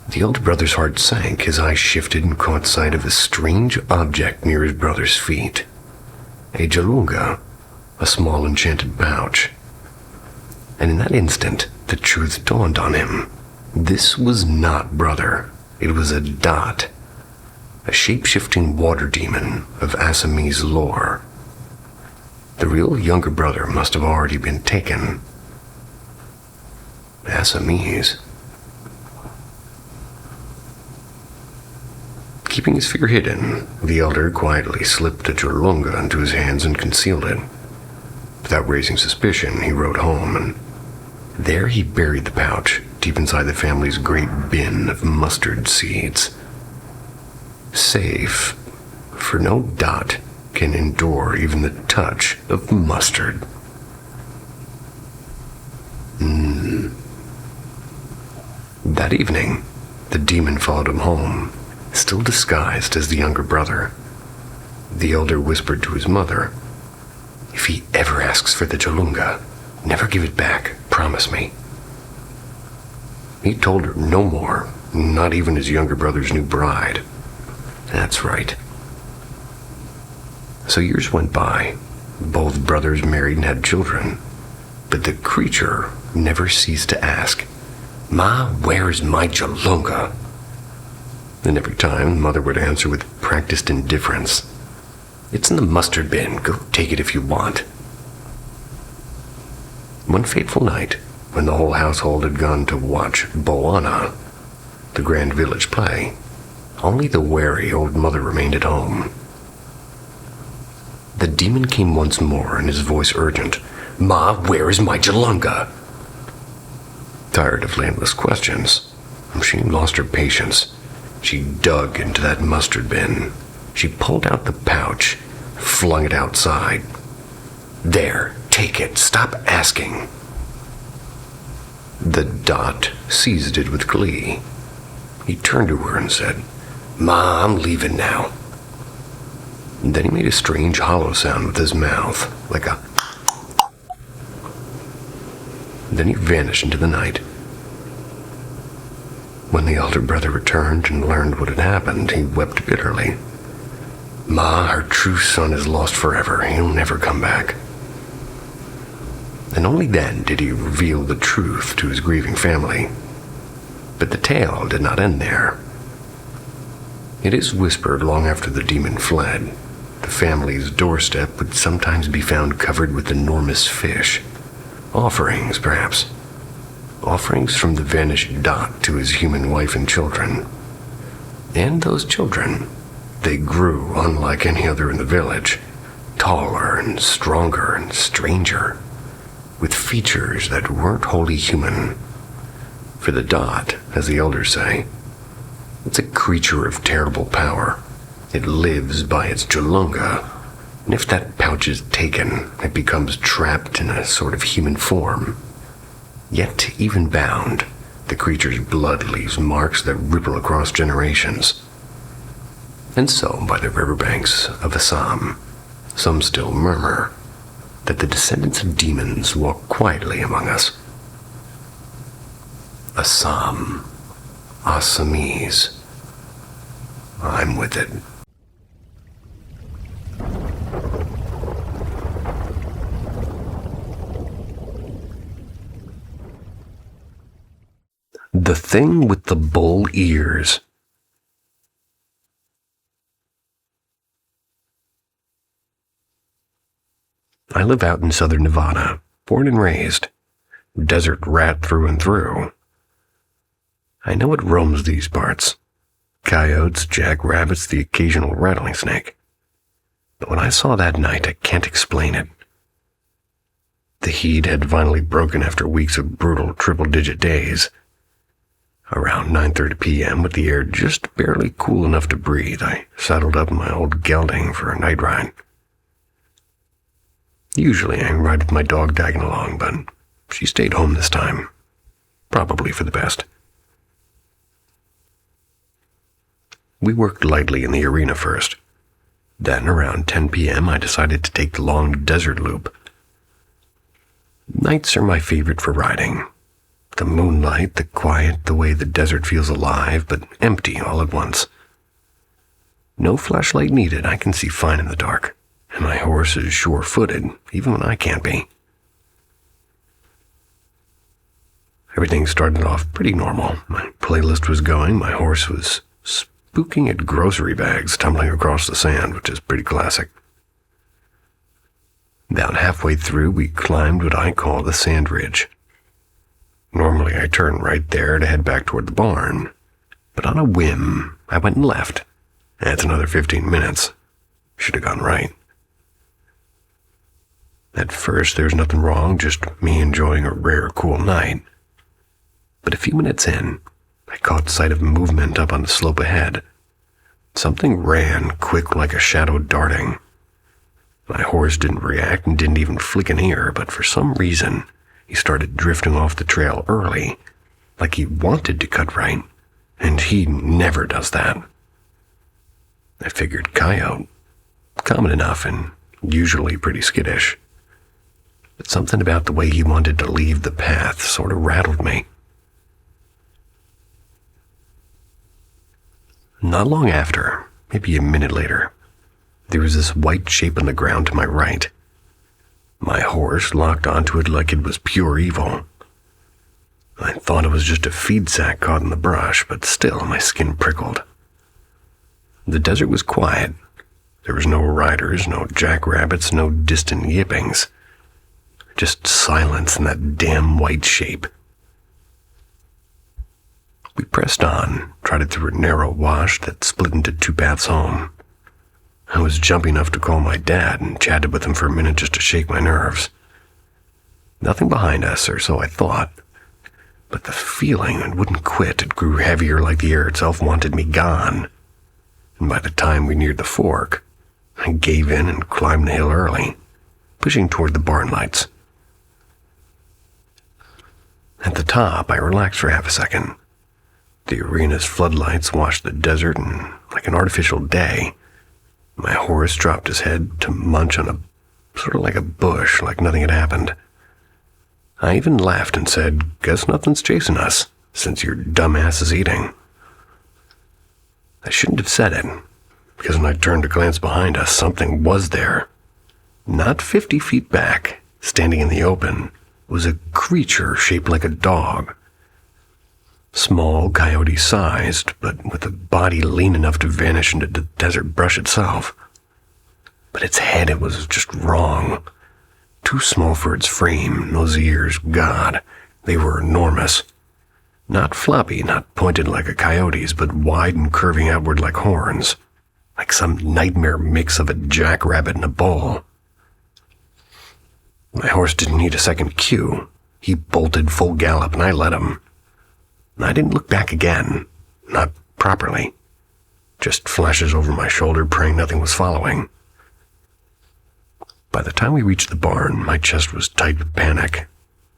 The older brother's heart sank. His eyes shifted and caught sight of a strange object near his brother's feet. A jalunga, a small enchanted pouch. And in that instant, the truth dawned on him. This was not brother. It was a dot, a shape-shifting water demon of Assamese lore. The real younger brother must have already been taken. Assamese. Keeping his fear hidden, the elder quietly slipped a jalunga into his hands and concealed it. Without raising suspicion, he rode home, and there he buried the pouch deep inside the family's great bin of mustard seeds. Safe, for no dot can endure even the touch of mustard. That evening, the demon followed him home, still disguised as the younger brother. The elder whispered to his mother, "If he ever asks for the jalunga, never give it back, promise me." He told her no more, not even his younger brother's new bride. That's right. So years went by. Both brothers married and had children. But the creature never ceased to ask, "Ma, where's my jalunga?" And every time, mother would answer with practiced indifference, "It's in the mustard bin. Go take it if you want." One fateful night, when the whole household had gone to watch Boana, the grand village play, only the wary old mother remained at home. The demon came once more, and his voice urgent, "Ma, where is my jalunga?" Tired of landless questions, she lost her patience. She dug into that mustard bin. She pulled out the pouch, flung it outside. "There, take it. Stop asking." The dot seized it with glee. He turned to her and said, "Ma, I'm leaving now." And then he made a strange hollow sound with his mouth, like a... Then he vanished into the night. When the elder brother returned and learned what had happened, he wept bitterly. "Ma, our true son is lost forever. He'll never come back." And only then did he reveal the truth to his grieving family. But the tale did not end there. It is whispered long after the demon fled, the family's doorstep would sometimes be found covered with enormous fish. Offerings, perhaps. Offerings from the vanished Dot to his human wife and children. And those children, they grew unlike any other in the village, taller and stronger and stranger, with features that weren't wholly human. For the Dot, as the elders say, it's a creature of terrible power. It lives by its Jalunga, and if that pouch is taken, it becomes trapped in a sort of human form. Yet, even bound, the creature's blood leaves marks that ripple across generations. And so, by the riverbanks of Assam, some still murmur that the descendants of demons walk quietly among us. Assam. Assamese. I'm with it. The thing with the bull ears. I live out in southern Nevada, born and raised, desert rat through and through. I know it roams these parts. Coyotes, jackrabbits, the occasional rattling snake. But what I saw that night, I can't explain it. The heat had finally broken after weeks of brutal triple-digit days. Around 9:30 p.m., with the air just barely cool enough to breathe, I saddled up in my old gelding for a night ride. Usually I ride with my dog tagging along, but she stayed home this time. Probably for the best. We worked lightly in the arena first. Then, around 10 p.m., I decided to take the long desert loop. Nights are my favorite for riding. The moonlight, the quiet, the way the desert feels alive, but empty all at once. No flashlight needed, I can see fine in the dark, and my horse is sure-footed, even when I can't be. Everything started off pretty normal. My playlist was going, my horse was spooking at grocery bags tumbling across the sand, which is pretty classic. About halfway through, we climbed what I call the sand ridge. Normally, I turn right there to head back toward the barn, but on a whim, I went left. That's another 15 minutes. Should have gone right. At first, there was nothing wrong, just me enjoying a rare, cool night. But a few minutes in, I caught sight of movement up on the slope ahead. Something ran quick like a shadow darting. My horse didn't react and didn't even flick an ear, but for some reason, he started drifting off the trail early, like he wanted to cut right, and he never does that. I figured coyote, common enough and usually pretty skittish. But something about the way he wanted to leave the path sort of rattled me. Not long after, maybe a minute later, there was this white shape on the ground to my right. My horse locked onto it like it was pure evil. I thought it was just a feed sack caught in the brush, but still my skin prickled. The desert was quiet. There was no riders, no jackrabbits, no distant yippings. Just silence in that damn white shape. We pressed on, trotted through a narrow wash that split into two paths home. I was jumpy enough to call my dad and chatted with him for a minute just to shake my nerves. Nothing behind us, or so I thought. But the feeling it wouldn't quit. It grew heavier like the air itself wanted me gone. And by the time we neared the fork, I gave in and climbed the hill early, pushing toward the barn lights. At the top, I relaxed for half a second. The arena's floodlights washed the desert, and like an artificial day, my horse dropped his head to munch on a sort of like a bush, like nothing had happened. I even laughed and said, "Guess nothing's chasing us," since your dumbass is eating." I shouldn't have said it, because when I turned to glance behind us, something was there. Not 50 feet back, standing in the open, was a creature shaped like a dog. Small, coyote-sized, but with a body lean enough to vanish into the desert brush itself. But its head, it was just wrong. Too small for its frame, those ears, God, they were enormous. Not floppy, not pointed like a coyote's, but wide and curving outward like horns. Like some nightmare mix of a jackrabbit and a bull. My horse didn't need a second cue. He bolted full gallop, and I let him. I didn't look back again. Not properly. Just flashes over my shoulder, praying nothing was following. By the time we reached the barn, my chest was tight with panic,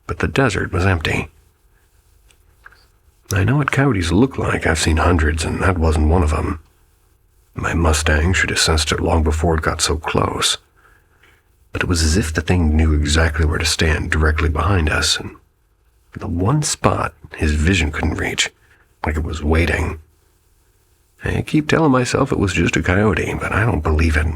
but the desert was empty. I know what coyotes look like. I've seen hundreds, and that wasn't one of them. My Mustang should have sensed it long before it got so close. But it was as if the thing knew exactly where to stand directly behind us, and the one spot his vision couldn't reach, like it was waiting. I keep telling myself it was just a coyote, but I don't believe it.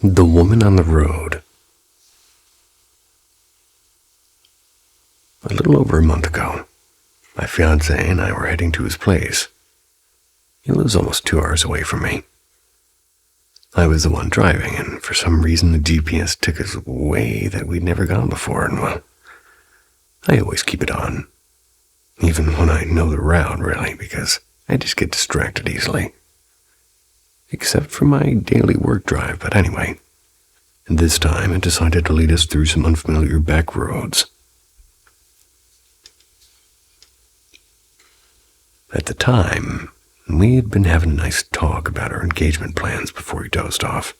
The Woman on the Road. A little over a month ago, my fiancé and I were heading to his place. He lives almost 2 hours away from me. I was the one driving, and for some reason the GPS took us a way that we'd never gone before, and well, I always keep it on. Even when I know the route, really, because I just get distracted easily. Except for my daily work drive, but anyway. And this time it decided to lead us through some unfamiliar back roads. At the time, we had been having a nice talk about our engagement plans before he dozed off.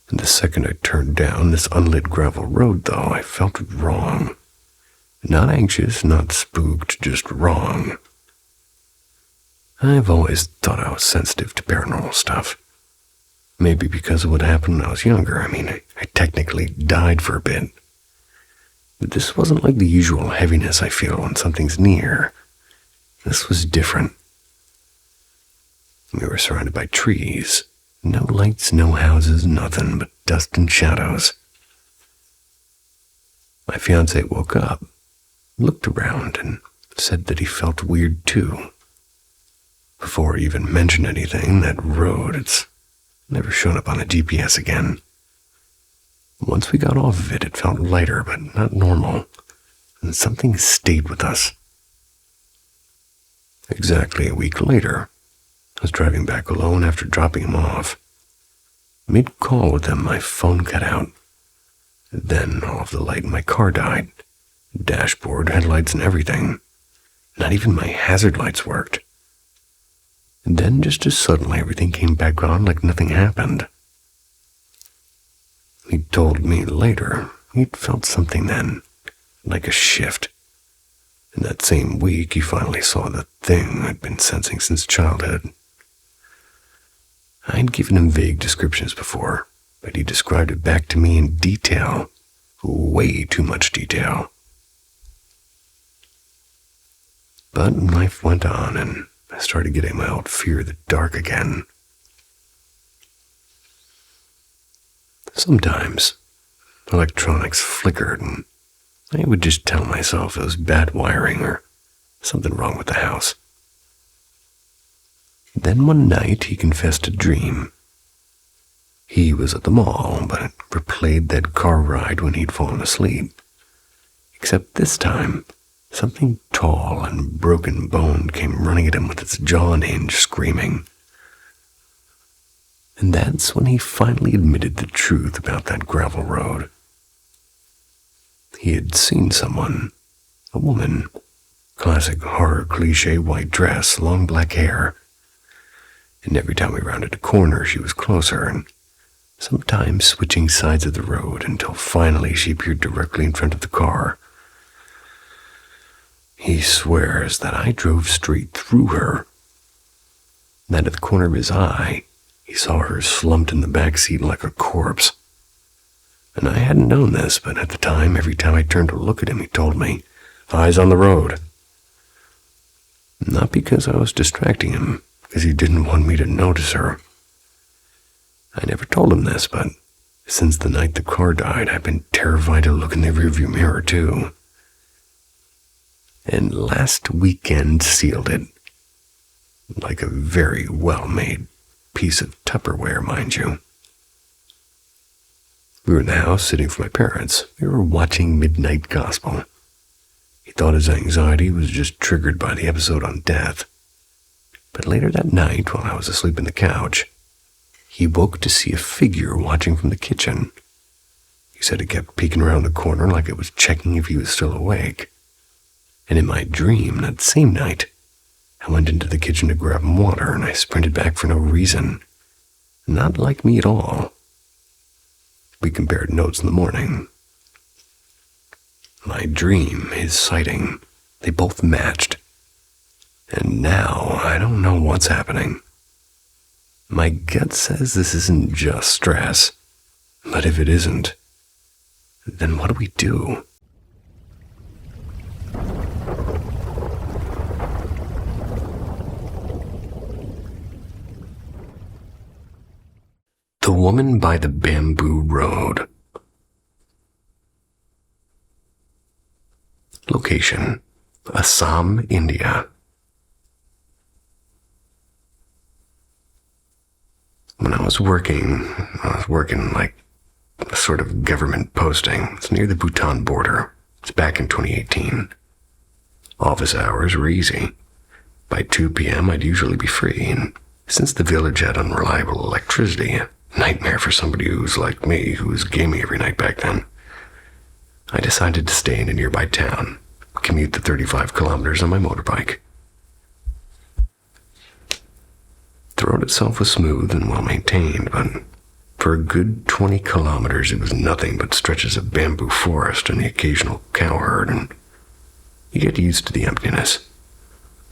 And the second I turned down this unlit gravel road, though, I felt wrong. Not anxious, not spooked, just wrong. I've always thought I was sensitive to paranormal stuff. Maybe because of what happened when I was younger. I technically died for a bit. But this wasn't like the usual heaviness I feel when something's near. This was different. We were surrounded by trees. No lights, no houses, nothing but dust and shadows. My fiancé woke up, looked around, and said that he felt weird too. Before he even mentioned anything, that road, it's never shown up on a GPS again. Once we got off of it, it felt lighter, but not normal, and something stayed with us. Exactly a week later, I was driving back alone after dropping him off. Mid-call with him, my phone cut out. Then all of the light in my car died. Dashboard, headlights, and everything. Not even my hazard lights worked. And then just as suddenly everything came back on like nothing happened. He told me later he'd felt something then, like a shift. In that same week, he finally saw the thing I'd been sensing since childhood. I'd given him vague descriptions before, but he described it back to me in detail. Way too much detail. But life went on, and I started getting my old fear of the dark again. Sometimes, electronics flickered, and I would just tell myself it was bad wiring or something wrong with the house. Then one night he confessed a dream. He was at the mall, but replayed that car ride when he'd fallen asleep. Except this time, something tall and broken boned came running at him with its jaw unhinged, screaming. And that's when he finally admitted the truth about that gravel road. He had seen someone, a woman, classic horror cliché white dress, long black hair. And every time we rounded a corner, she was closer, and sometimes switching sides of the road until finally she appeared directly in front of the car. He swears that I drove straight through her. That at the corner of his eye, He saw her slumped in the back seat like a corpse. And I hadn't known this, but at the time, every time I turned to look at him, he told me, "Eyes on the road." Not because I was distracting him, because he didn't want me to notice her. I never told him this, but since the night the car died, I've been terrified to look in the rearview mirror, too. And last weekend sealed it. Like a very well-made piece of Tupperware, mind you. We were in the house sitting for my parents. We were watching Midnight Gospel. He thought his anxiety was just triggered by the episode on death. But later that night, while I was asleep on the couch, he woke to see a figure watching from the kitchen. He said it kept peeking around the corner like it was checking if he was still awake. And in my dream that same night, I went into the kitchen to grab him water, and I sprinted back for no reason. Not like me at all. We compared notes in the morning. My dream, his sighting, they both matched. And now I don't know what's happening. My gut says this isn't just stress. But if it isn't, then what do we do? The Woman by the Bamboo Road. Location: Assam, India. When I was working like a sort of government posting. It's near the Bhutan border. It's back in 2018. Office hours were easy. By 2 p.m. I'd usually be free, and since the village had unreliable electricity, a nightmare for somebody who's like me, who was gaming every night back then, I decided to stay in a nearby town, commute the 35 kilometers on my motorbike. The road itself was smooth and well-maintained, but for a good 20 kilometers it was nothing but stretches of bamboo forest and the occasional cow herd, and you get used to the emptiness,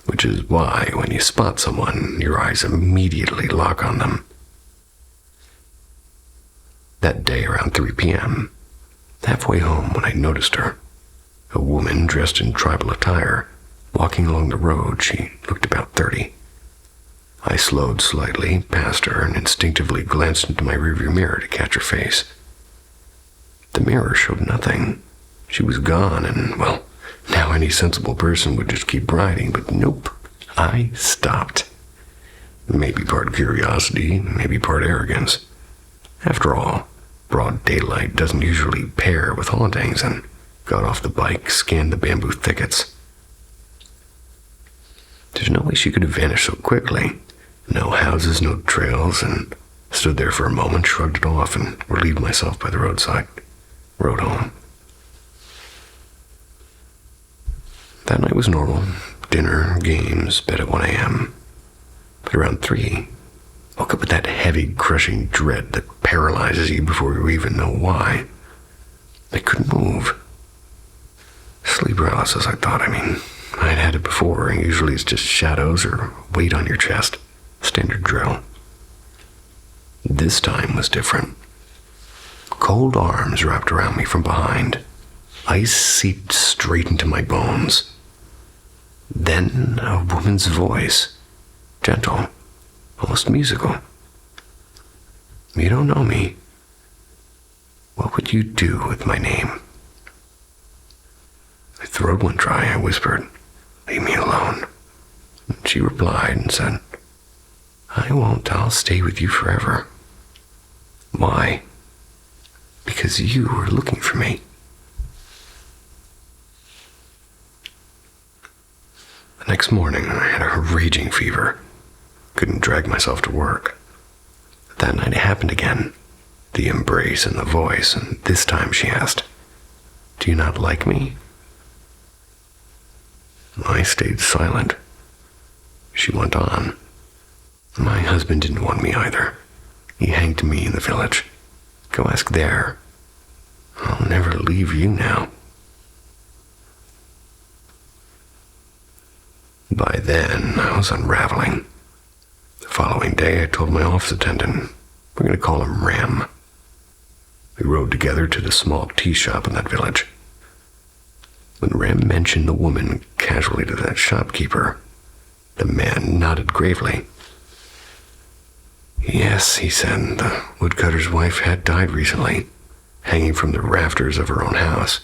which is why when you spot someone, your eyes immediately lock on them. That day around 3 p.m., halfway home when I noticed her, a woman dressed in tribal attire, walking along the road. She looked about 30. I slowed slightly past her and instinctively glanced into my rearview mirror to catch her face. The mirror showed nothing. She was gone, and, well, now any sensible person would just keep riding, but nope. I stopped. Maybe part curiosity, maybe part arrogance. After all, broad daylight doesn't usually pair with hauntings, and got off the bike, scanned the bamboo thickets. There's no way she could have vanished so quickly. No houses, no trails, and stood there for a moment, shrugged it off, and relieved myself by the roadside. Rode home. That night was normal. Dinner, games, bed at 1 a.m. But around 3, woke up with that heavy, crushing dread that paralyzes you before you even know why. I couldn't move. Sleep paralysis, I thought. I'd had it before, and usually it's just shadows or weight on your chest. Standard drill. This time was different. Cold arms wrapped around me from behind. Ice seeped straight into my bones. Then a woman's voice. Gentle. Almost musical. You don't know me. What would you do with my name? My throat went dry. I whispered, "Leave me alone." She replied and said, "I won't. I'll stay with you forever." Why? Because you were looking for me. The next morning, I had a raging fever. Couldn't drag myself to work. That night it happened again. The embrace and the voice, and this time she asked, "Do you not like me?" I stayed silent. She went on. "My husband didn't want me either. He hanged me in the village. Go ask there. I'll never leave you now." By then, I was unraveling. following day, I told my office attendant, we're going to call him Ram. We rode together to the small tea shop in that village. When Ram mentioned the woman casually to that shopkeeper, the man nodded gravely. Yes, he said, the woodcutter's wife had died recently, hanging from the rafters of her own house.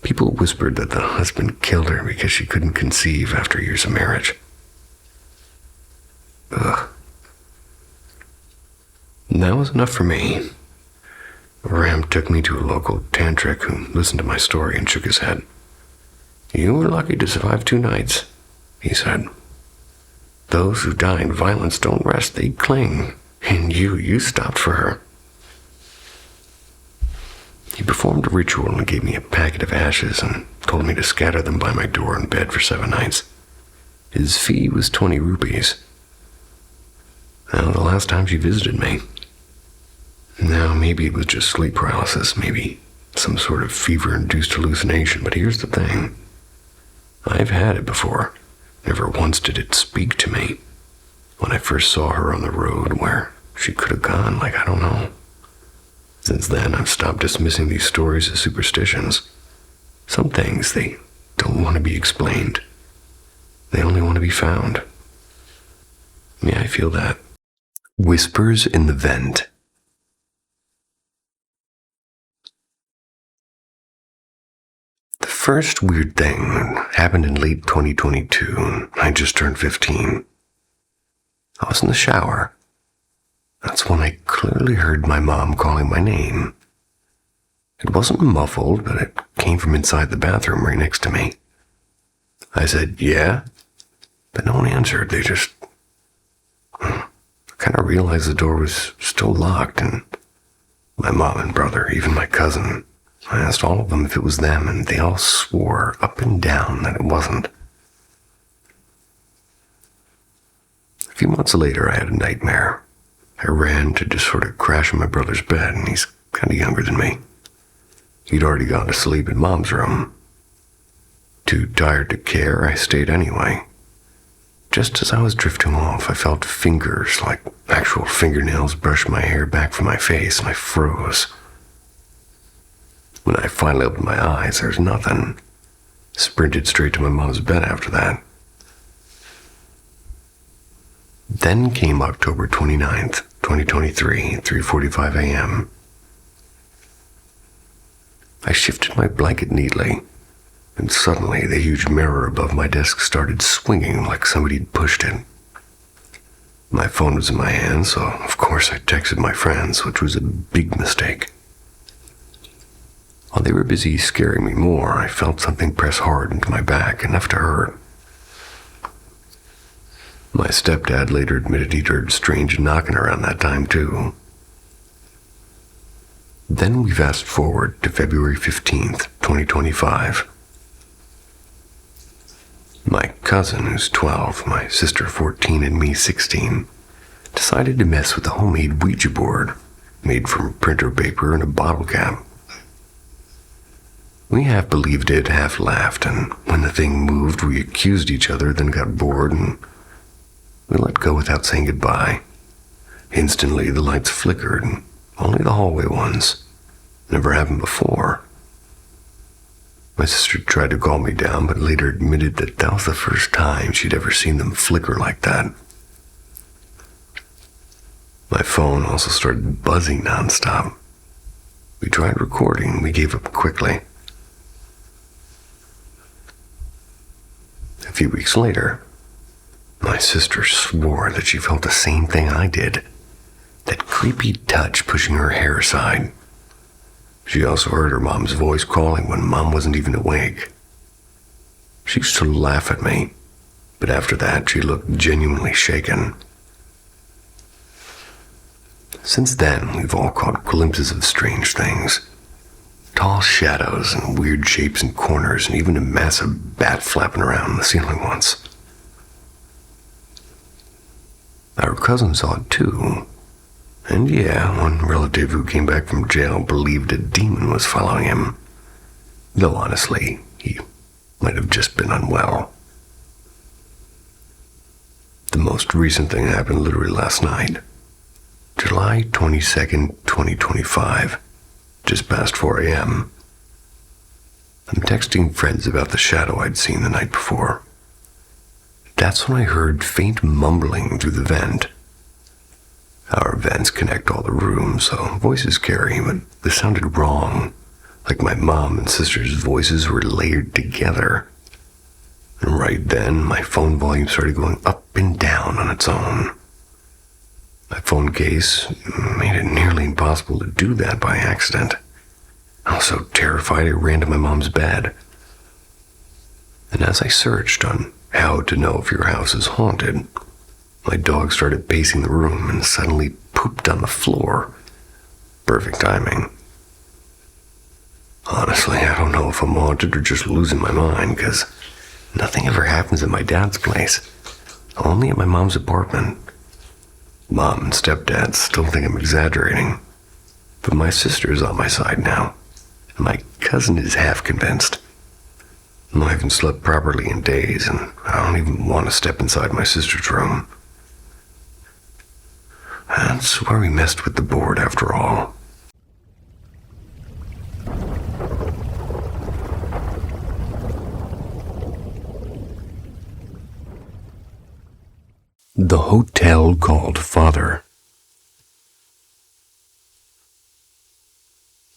People whispered that the husband killed her because she couldn't conceive after years of marriage. Ugh. And that was enough for me. Ram took me to a local tantric who listened to my story and shook his head. You were lucky to survive 2 nights, he said. Those who die in violence don't rest, they cling. And you stopped for her. He performed a ritual and gave me a packet of ashes and told me to scatter them by my door and bed for 7 nights. His fee was 20 rupees. Now, the last time she visited me. Now, maybe it was just sleep paralysis, maybe some sort of fever-induced hallucination, but here's the thing. I've had it before. Never once did it speak to me. When I first saw her on the road, where she could have gone, I don't know. Since then, I've stopped dismissing these stories as superstitions. Some things, they don't want to be explained. They only want to be found. Yeah, I feel that. Whispers in the Vent. The first weird thing happened in late 2022. I just turned 15. I was in the shower. That's when I clearly heard my mom calling my name. It wasn't muffled, but it came from inside the bathroom right next to me. I said, yeah, but no one answered. They just... I kind of realized the door was still locked, and my mom and brother, even my cousin, I asked all of them if it was them, and they all swore up and down that it wasn't. A few months later, I had a nightmare. I ran to just sort of crash in my brother's bed, and he's kind of younger than me. He'd already gone to sleep in Mom's room. Too tired to care, I stayed anyway. Just as I was drifting off, I felt fingers, like actual fingernails, brush my hair back from my face, and I froze. When I finally opened my eyes, there was nothing. Sprinted straight to my mom's bed after that. Then came October 29th, 2023, 3:45 a.m. I shifted my blanket neatly, and suddenly the huge mirror above my desk started swinging like somebody'd pushed it. My phone was in my hand, so of course I texted my friends, which was a big mistake. While they were busy scaring me more, I felt something press hard into my back, enough to hurt. My stepdad later admitted he'd heard strange knocking around that time, too. Then we fast forward to February 15th, 2025. My cousin, who's 12, my sister 14, and me 16, decided to mess with a homemade Ouija board made from printer paper and a bottle cap. We half believed it, half laughed, and when the thing moved, we accused each other, then got bored, and we let go without saying goodbye. Instantly, the lights flickered, only the hallway ones. Never happened before. My sister tried to calm me down, but later admitted that that was the first time she'd ever seen them flicker like that. My phone also started buzzing nonstop. We tried recording, we gave up quickly. A few weeks later, my sister swore that she felt the same thing I did. That creepy touch pushing her hair aside. She also heard her mom's voice calling when Mom wasn't even awake. She used to laugh at me, but after that she looked genuinely shaken. Since then, we've all caught glimpses of strange things. Tall shadows and weird shapes in corners, and even a massive bat flapping around the ceiling once. Our cousin saw it too. And yeah, one relative who came back from jail believed a demon was following him. Though honestly, he might have just been unwell. The The most recent thing happened literally last night. July 22nd, 2025, just past 4 a.m. I'm texting friends about the shadow I'd seen the night before. That's when I heard faint mumbling through the vent. Our vents connect all the rooms, so voices carry, but this sounded wrong, like my mom and sister's voices were layered together. And right then, my phone volume started going up and down on its own. My phone case made it nearly impossible to do that by accident. I was so terrified I ran to my mom's bed. And as I searched on how to know if your house is haunted, my dog started pacing the room and suddenly pooped on the floor. Perfect timing. Honestly, I don't know if I'm haunted or just losing my mind, because nothing ever happens at my dad's place. Only at my mom's apartment. Mom and stepdad still think I'm exaggerating, but my sister's on my side now, and my cousin is half convinced. I haven't slept properly in days, and I don't even want to step inside my sister's room. That's where we messed with the board after all. The hotel called Father.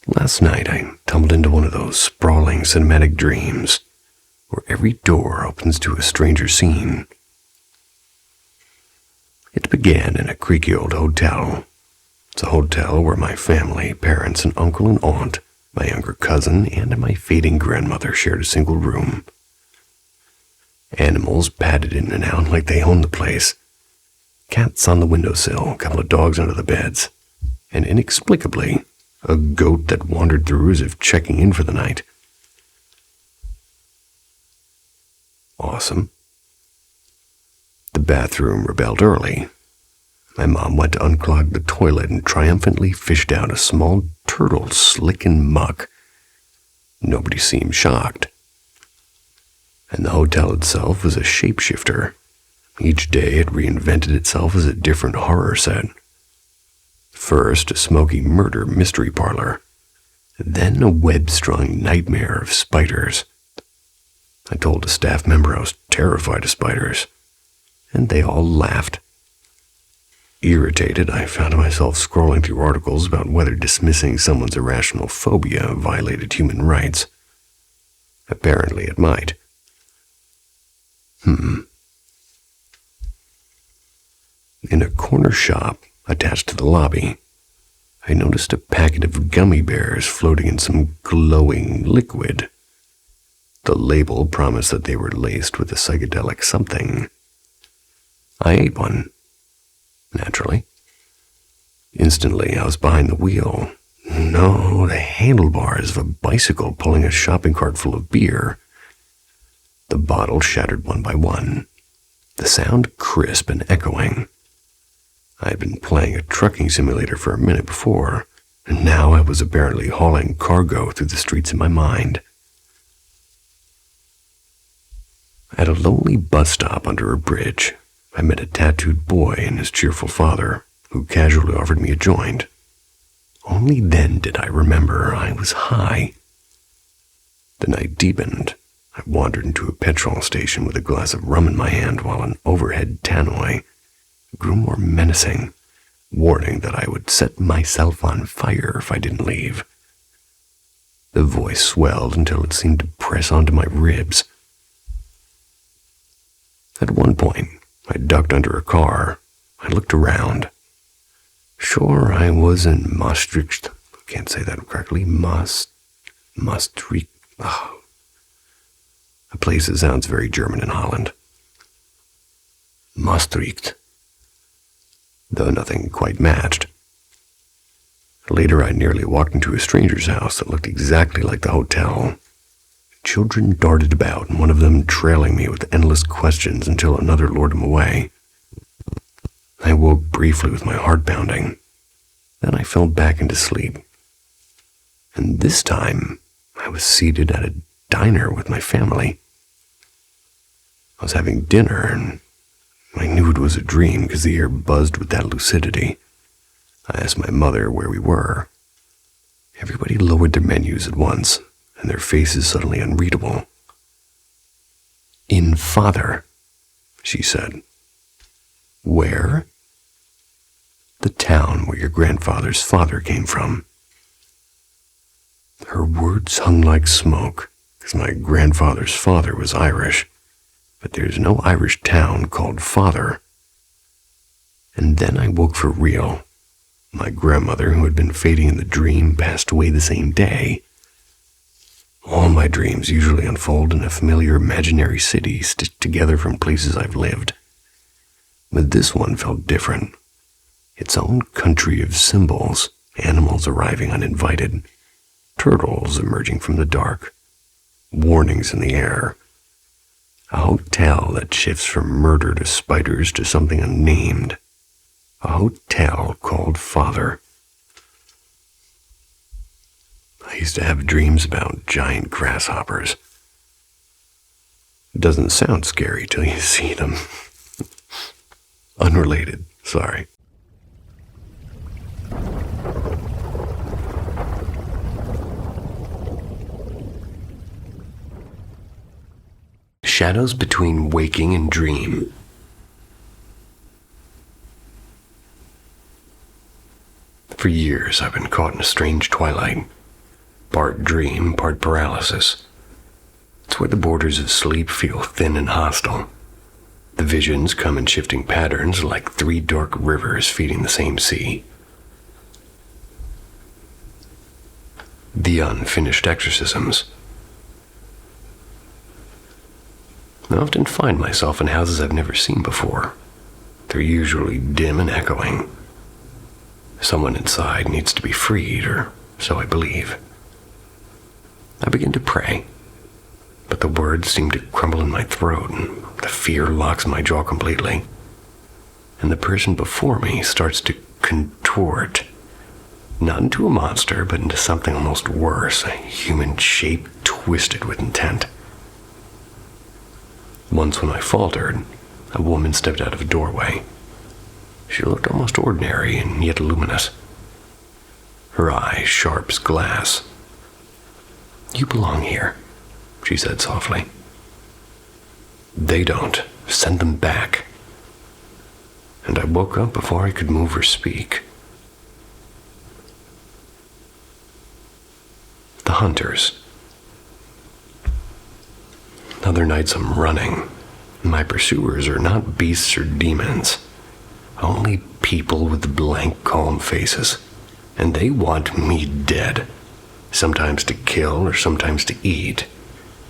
Last night I tumbled into one of those sprawling cinematic dreams where every door opens to a stranger scene. It began in a creaky old hotel. It's a hotel where my family, parents, and uncle and aunt, my younger cousin, and my fading grandmother shared a single room. Animals padded in and out like they owned the place. Cats on the windowsill, a couple of dogs under the beds, and inexplicably, a goat that wandered through as if checking in for the night. Awesome. The bathroom rebelled early. My mom went to unclog the toilet and triumphantly fished out a small turtle slick in muck. Nobody seemed shocked. And the hotel itself was a shapeshifter. Each day it reinvented itself as a different horror set. First, a smoky murder mystery parlor. Then a web-strung nightmare of spiders. I told a staff member I was terrified of spiders, and they all laughed. Irritated, I found myself scrolling through articles about whether dismissing someone's irrational phobia violated human rights. Apparently it might. In a corner shop attached to the lobby, I noticed a packet of gummy bears floating in some glowing liquid. The label promised that they were laced with a psychedelic something. I ate one, naturally. Instantly, I was behind the wheel. No, the handlebars of a bicycle pulling a shopping cart full of beer. The bottles shattered one by one, the sound crisp and echoing. I had been playing a trucking simulator for a minute before, and now I was apparently hauling cargo through the streets in my mind. At a lonely bus stop under a bridge, I met a tattooed boy and his cheerful father, who casually offered me a joint. Only then did I remember I was high. The night deepened. I wandered into a petrol station with a glass of rum in my hand while an overhead tannoy grew more menacing, warning that I would set myself on fire if I didn't leave. The voice swelled until it seemed to press onto my ribs. At one point, I ducked under a car. I looked around. Sure, I was in Maastricht. I can't say that correctly. Maastricht. Oh. A place that sounds very German in Holland. Maastricht. Though nothing quite matched. Later, I nearly walked into a stranger's house that looked exactly like the hotel. Children darted about, and one of them trailing me with endless questions until another lured him away. I woke briefly with my heart pounding. Then I fell back into sleep. And this time, I was seated at a diner with my family. I was having dinner, and I knew it was a dream because the air buzzed with that lucidity. I asked my mother where we were. Everybody lowered their menus at once, and their faces suddenly unreadable. "In Father," she said. "Where?" "The town where your grandfather's father came from." Her words hung like smoke, because my grandfather's father was Irish, but there's no Irish town called Father. And then I woke for real. My grandmother, who had been fading in the dream, passed away the same day. All my dreams usually unfold in a familiar imaginary city stitched together from places I've lived. But this one felt different. Its own country of symbols, animals arriving uninvited, turtles emerging from the dark, warnings in the air. A hotel that shifts from murder to spiders to something unnamed. A hotel called Father. I used to have dreams about giant grasshoppers. It doesn't sound scary till you see them. Unrelated, sorry. Shadows between waking and dream. For years, I've been caught in a strange twilight. Part dream, part paralysis. It's where the borders of sleep feel thin and hostile. The visions come in shifting patterns like three dark rivers feeding the same sea. The unfinished exorcisms. I often find myself in houses I've never seen before. They're usually dim and echoing. Someone inside needs to be freed, or so I believe. I begin to pray, but the words seem to crumble in my throat, and the fear locks my jaw completely. And the person before me starts to contort, not into a monster, but into something almost worse, a human shape twisted with intent. Once when I faltered, a woman stepped out of a doorway. She looked almost ordinary and yet luminous. Her eyes sharp as glass. "You belong here," she said softly. "They don't. Send them back." And I woke up before I could move or speak. The Hunters. Other nights I'm running. My pursuers are not beasts or demons. Only people with blank, calm faces. And they want me dead. Sometimes to kill or sometimes to eat.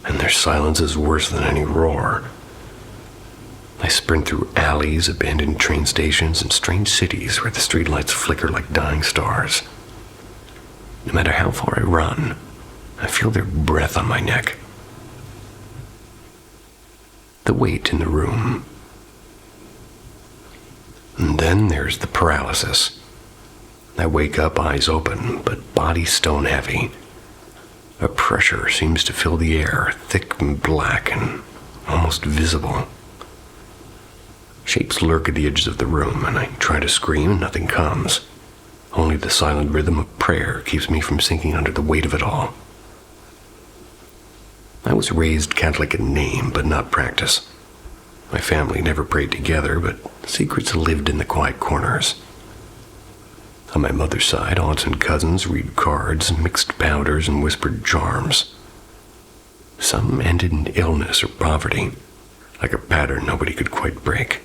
And their silence is worse than any roar. I sprint through alleys, abandoned train stations, and strange cities where the streetlights flicker like dying stars. No matter how far I run, I feel their breath on my neck. The weight in the room. And then there's the paralysis. I wake up eyes open, but body stone heavy. A pressure seems to fill the air, thick and black and almost visible. Shapes lurk at the edges of the room, and I try to scream and nothing comes. Only the silent rhythm of prayer keeps me from sinking under the weight of it all. I was raised Catholic in name, but not practice. My family never prayed together, but secrets lived in the quiet corners. On my mother's side, aunts and cousins read cards, mixed powders, and whispered charms. Some ended in illness or poverty, like a pattern nobody could quite break.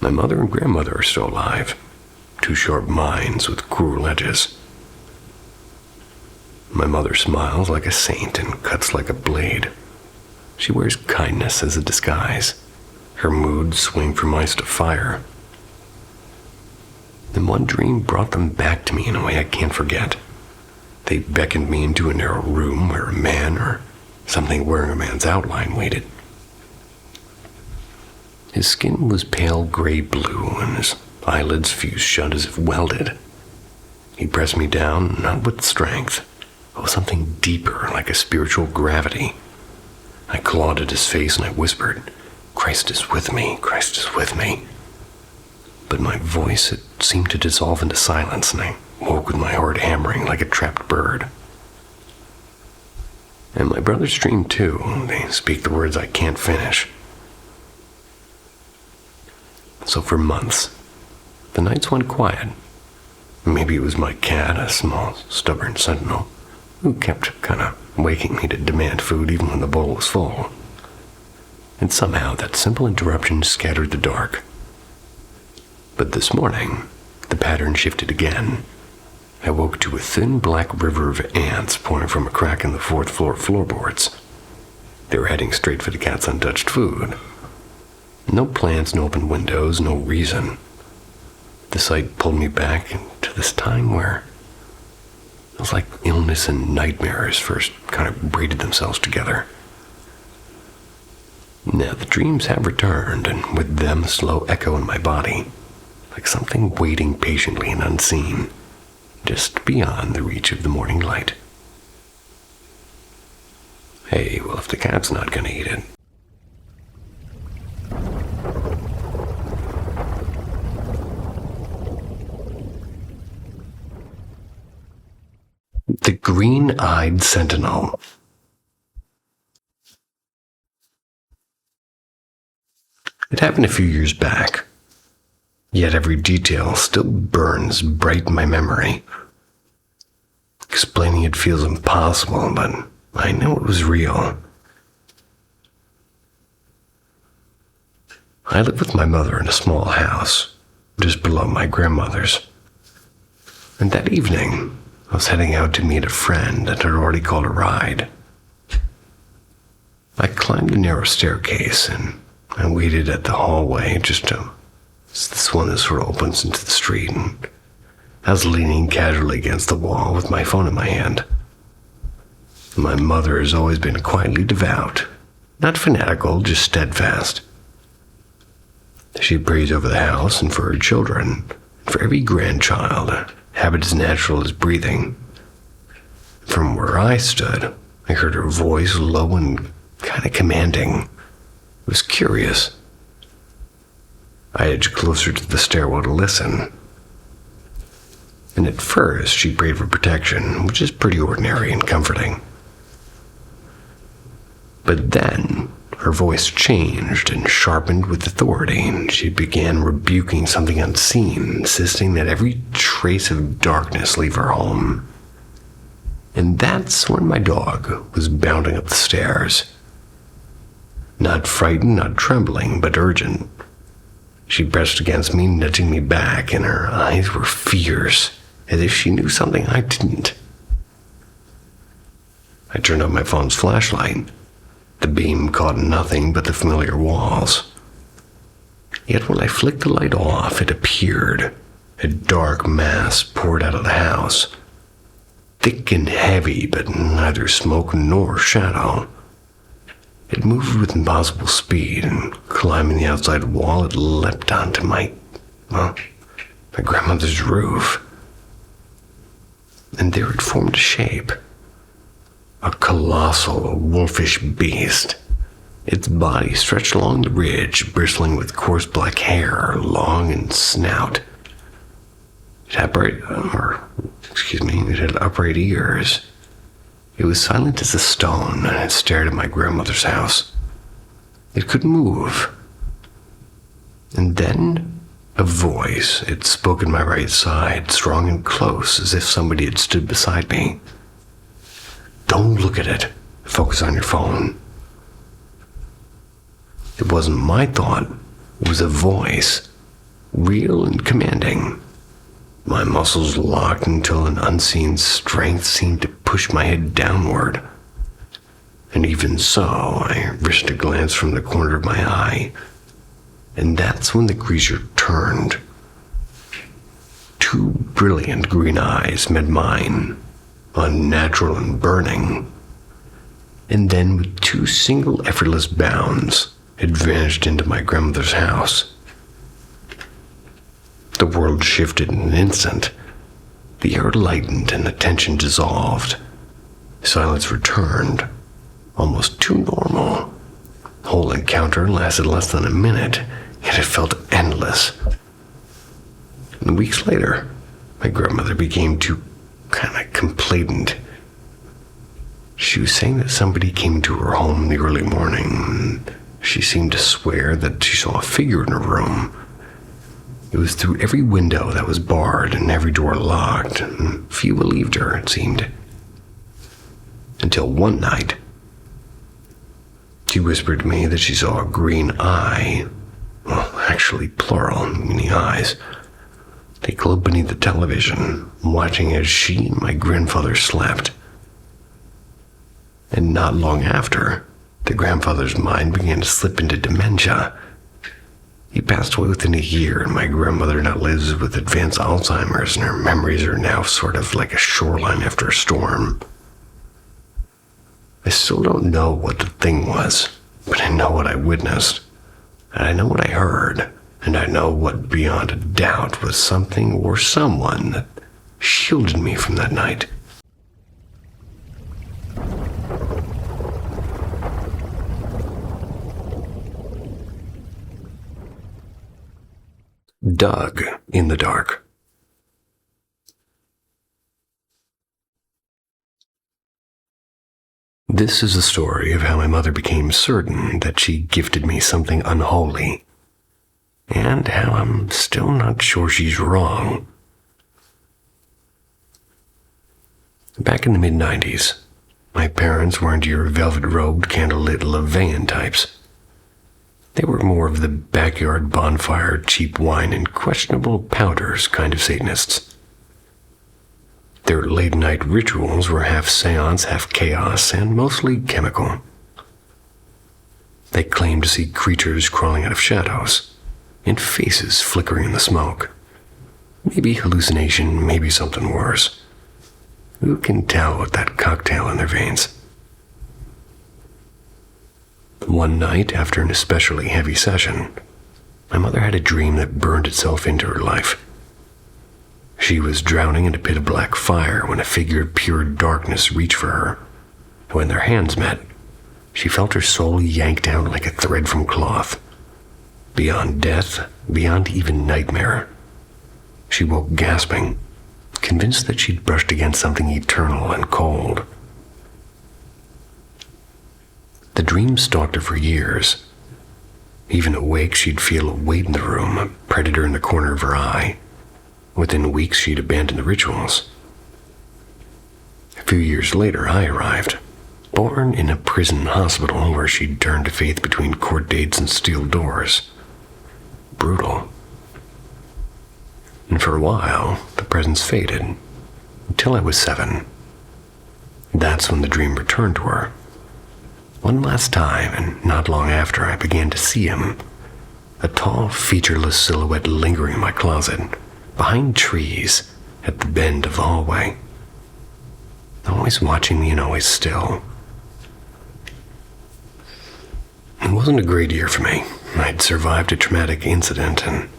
My mother and grandmother are still alive, two sharp minds with cruel edges. My mother smiles like a saint and cuts like a blade. She wears kindness as a disguise. Her moods swing from ice to fire. And one dream brought them back to me in a way I can't forget. They beckoned me into a narrow room where a man, or something wearing a man's outline, waited. His skin was pale gray-blue, and his eyelids fused shut as if welded. He pressed me down, not with strength, but with something deeper, like a spiritual gravity. I clawed at his face and I whispered, Christ is with me, Christ is with me. But my voice, it seemed to dissolve into silence, and I woke with my heart hammering like a trapped bird. And my brothers dream too. They speak the words I can't finish. So for months, the nights went quiet. Maybe it was my cat, a small, stubborn sentinel, who kept kind of waking me to demand food even when the bowl was full. And somehow that simple interruption scattered the dark. But this morning, the pattern shifted again. I woke to a thin black river of ants pouring from a crack in the fourth floor floorboards. They were heading straight for the cat's untouched food. No plants, no open windows, no reason. The sight pulled me back into this time where it was like illness and nightmares first kind of braided themselves together. Now the dreams have returned, and with them a slow echo in my body, like something waiting patiently and unseen, just beyond the reach of the morning light. Hey, well, if the cat's not gonna eat it. The Green-Eyed Sentinel. It happened a few years back, yet every detail still burns bright in my memory. Explaining it feels impossible, but I know it was real. I lived with my mother in a small house, just below my grandmother's. And that evening, I was heading out to meet a friend that had already called a ride. I climbed a narrow staircase and I waited at the hallway it's this one that sort of opens into the street, and I was leaning casually against the wall with my phone in my hand. My mother has always been quietly devout, not fanatical, just steadfast. She prays over the house and for her children, for every grandchild, a habit as natural as breathing. From where I stood, I heard her voice low and kind of commanding. It was curious. I edged closer to the stairwell to listen. And at first, she prayed for protection, which is pretty ordinary and comforting. But then, her voice changed and sharpened with authority, and she began rebuking something unseen, insisting that every trace of darkness leave her home. And that's when my dog was bounding up the stairs. Not frightened, not trembling, but urgent. She pressed against me, nudging me back, and her eyes were fierce, as if she knew something I didn't. I turned on my phone's flashlight. The beam caught nothing but the familiar walls. Yet when I flicked the light off, it appeared. A dark mass poured out of the house. Thick and heavy, but neither smoke nor shadow. It moved with impossible speed, and climbing the outside wall, it leapt onto my grandmother's roof. And there it formed a shape. A colossal, wolfish beast. Its body stretched along the ridge, bristling with coarse black hair, long and snout. It had upright ears. It was silent as a stone, and it stared at my grandmother's house. It could move. And then, a voice. It spoke at my right side, strong and close, as if somebody had stood beside me. Don't look at it. Focus on your phone. It wasn't my thought. It was a voice, real and commanding. My muscles locked until an unseen strength seemed to push my head downward. And even so, I risked a glance from the corner of my eye. And that's when the creature turned. Two brilliant green eyes met mine, unnatural and burning. And then with two single effortless bounds, it vanished into my grandmother's house. The world shifted in an instant. The air lightened and the tension dissolved. Silence returned, almost too normal. The whole encounter lasted less than a minute, yet it felt endless. And weeks later, my grandmother became too kind of complacent. She was saying that somebody came into her home in the early morning. She seemed to swear that she saw a figure in her room. It was through every window that was barred and every door locked, and few believed her, it seemed. Until one night, she whispered to me that she saw a green eye. Well, actually plural, meaning eyes. They glowed beneath the television, watching as she and my grandfather slept. And not long after, the grandfather's mind began to slip into dementia. He passed away within a year, and my grandmother now lives with advanced Alzheimer's, and her memories are now sort of like a shoreline after a storm. I still don't know what the thing was, but I know what I witnessed, and I know what I heard, and I know what beyond a doubt was something or someone that shielded me from that night. Doug in the dark. This is the story of how my mother became certain that she gifted me something unholy, and how I'm still not sure she's wrong. Back in the mid-90s, my parents weren't your velvet-robed, candlelit Levian types. They were more of the backyard bonfire, cheap wine, and questionable powders kind of Satanists. Their late-night rituals were half seance, half chaos, and mostly chemical. They claimed to see creatures crawling out of shadows, and faces flickering in the smoke. Maybe hallucination, maybe something worse. Who can tell with that cocktail in their veins? One night, after an especially heavy session, my mother had a dream that burned itself into her life. She was drowning in a pit of black fire when a figure of pure darkness reached for her. When their hands met, she felt her soul yanked out like a thread from cloth. Beyond death, beyond even nightmare. She woke gasping, convinced that she'd brushed against something eternal and cold. The dream stalked her for years. Even awake, she'd feel a weight in the room, a predator in the corner of her eye. Within weeks, she'd abandoned the rituals. A few years later, I arrived, born in a prison hospital where she'd turned to faith between court dates and steel doors. Brutal. And for a while, the presence faded, until I was 7. That's when the dream returned to her. One last time, and not long after, I began to see him. A tall, featureless silhouette lingering in my closet, behind trees, at the bend of the hallway. Always watching me and always still. It wasn't a great year for me. I'd survived a traumatic incident, and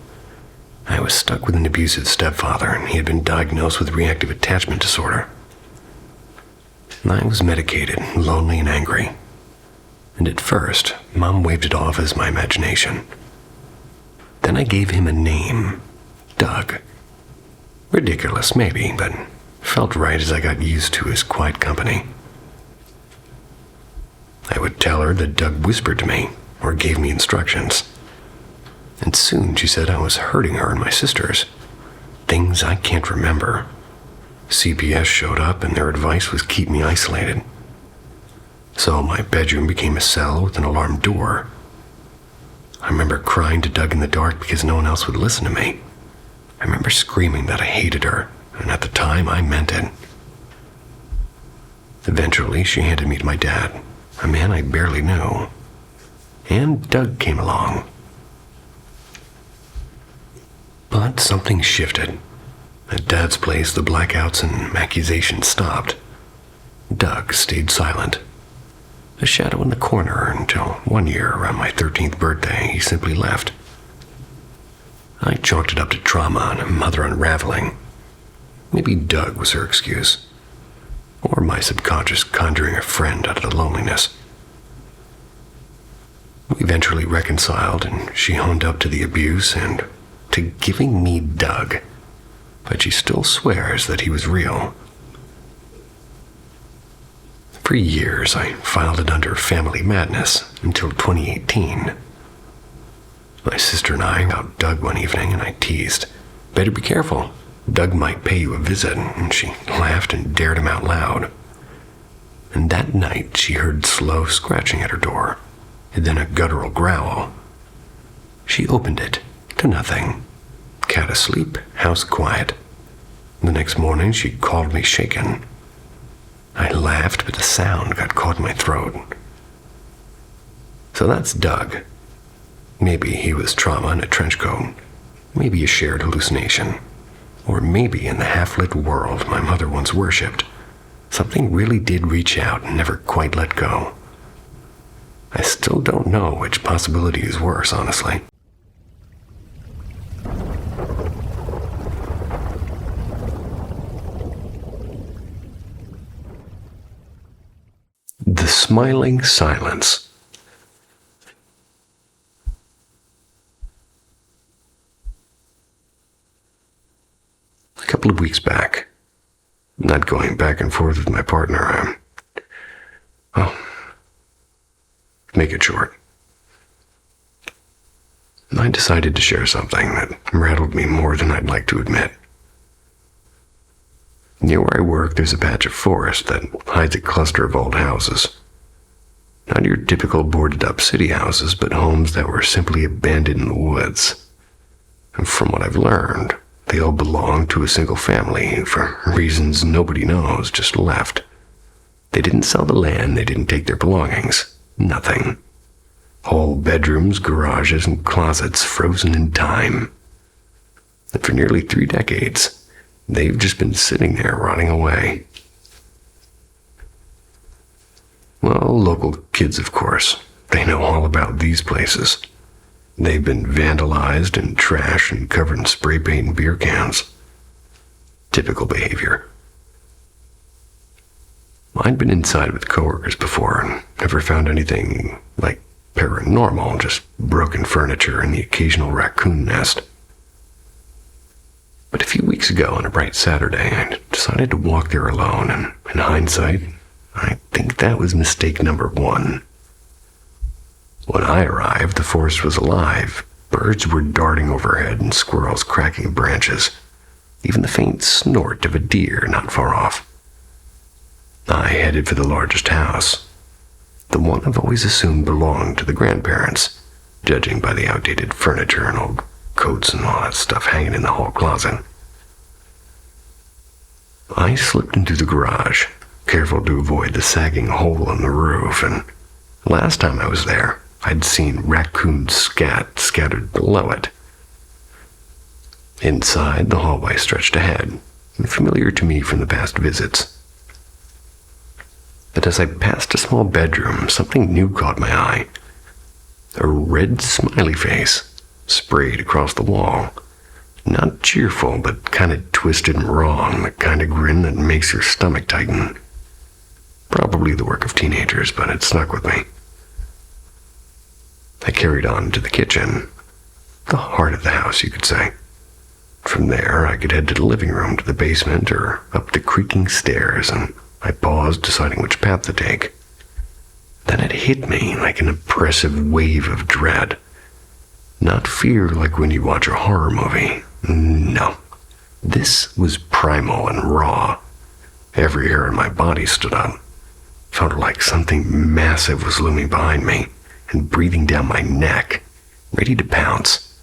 I was stuck with an abusive stepfather, and he had been diagnosed with reactive attachment disorder. I was medicated, lonely and angry. And at first, Mom waved it off as my imagination. Then I gave him a name, Doug. Ridiculous, maybe, but felt right as I got used to his quiet company. I would tell her that Doug whispered to me, or gave me instructions. And soon she said I was hurting her and my sisters. Things I can't remember. CPS showed up and their advice was keep me isolated. So my bedroom became a cell with an alarmed door. I remember crying to Doug in the dark because no one else would listen to me. I remember screaming that I hated her, and at the time I meant it. Eventually, she handed me to my dad, a man I barely knew. And Doug came along. But something shifted. At Dad's place, the blackouts and accusations stopped. Doug stayed silent. A shadow in the corner until one year, around my 13th birthday, he simply left. I chalked it up to trauma and a mother unraveling. Maybe Doug was her excuse. Or my subconscious conjuring a friend out of the loneliness. We eventually reconciled, and she owned up to the abuse and to giving me Doug, but she still swears that he was real. For years, I filed it under family madness until 2018. My sister and I out Doug one evening, and I teased, "Better be careful. Doug might pay you a visit," and she laughed and dared him out loud. And that night, she heard slow scratching at her door, and then a guttural growl. She opened it to nothing. Cat asleep, house quiet. The next morning, she called me shaken. I laughed, but the sound got caught in my throat. So that's Doug. Maybe he was trauma in a trench coat. Maybe a shared hallucination. Or maybe in the half-lit world my mother once worshipped, something really did reach out and never quite let go. I still don't know which possibility is worse, honestly. The Smiling Silence. A couple of weeks back, not going back and forth with my partner, make it short. I decided to share something that rattled me more than I'd like to admit. Near where I work, there's a patch of forest that hides a cluster of old houses. Not your typical boarded-up city houses, but homes that were simply abandoned in the woods. And from what I've learned, they all belonged to a single family who, for reasons nobody knows, just left. They didn't sell the land, they didn't take their belongings. Nothing. Whole bedrooms, garages, and closets frozen in time. And for nearly 3 decades, they've just been sitting there rotting away. Well, local kids, of course. They know all about these places. They've been vandalized and trashed and covered in spray paint and beer cans. Typical behavior. I'd been inside with coworkers before and never found anything like paranormal, just broken furniture and the occasional raccoon nest. But a few weeks ago on a bright Saturday, I decided to walk there alone, and in hindsight, I think that was mistake number 1. When I arrived, the forest was alive. Birds were darting overhead and squirrels cracking branches. Even the faint snort of a deer not far off. I headed for the largest house, the one I've always assumed belonged to the grandparents, judging by the outdated furniture and old coats and all that stuff hanging in the hall closet. I slipped into the garage, careful to avoid the sagging hole in the roof, and last time I was there, I'd seen raccoon scat scattered below it. Inside, the hallway stretched ahead, familiar to me from the past visits. But as I passed a small bedroom, something new caught my eye. A red smiley face sprayed across the wall. Not cheerful, but kind of twisted and wrong, the kind of grin that makes your stomach tighten. Probably the work of teenagers, but it stuck with me. I carried on to the kitchen, the heart of the house, you could say. From there, I could head to the living room, to the basement, or up the creaking stairs, and I paused, deciding which path to take. Then it hit me like an oppressive wave of dread. Not fear like when you watch a horror movie. No. This was primal and raw. Every hair in my body stood up. Felt like something massive was looming behind me and breathing down my neck, ready to pounce.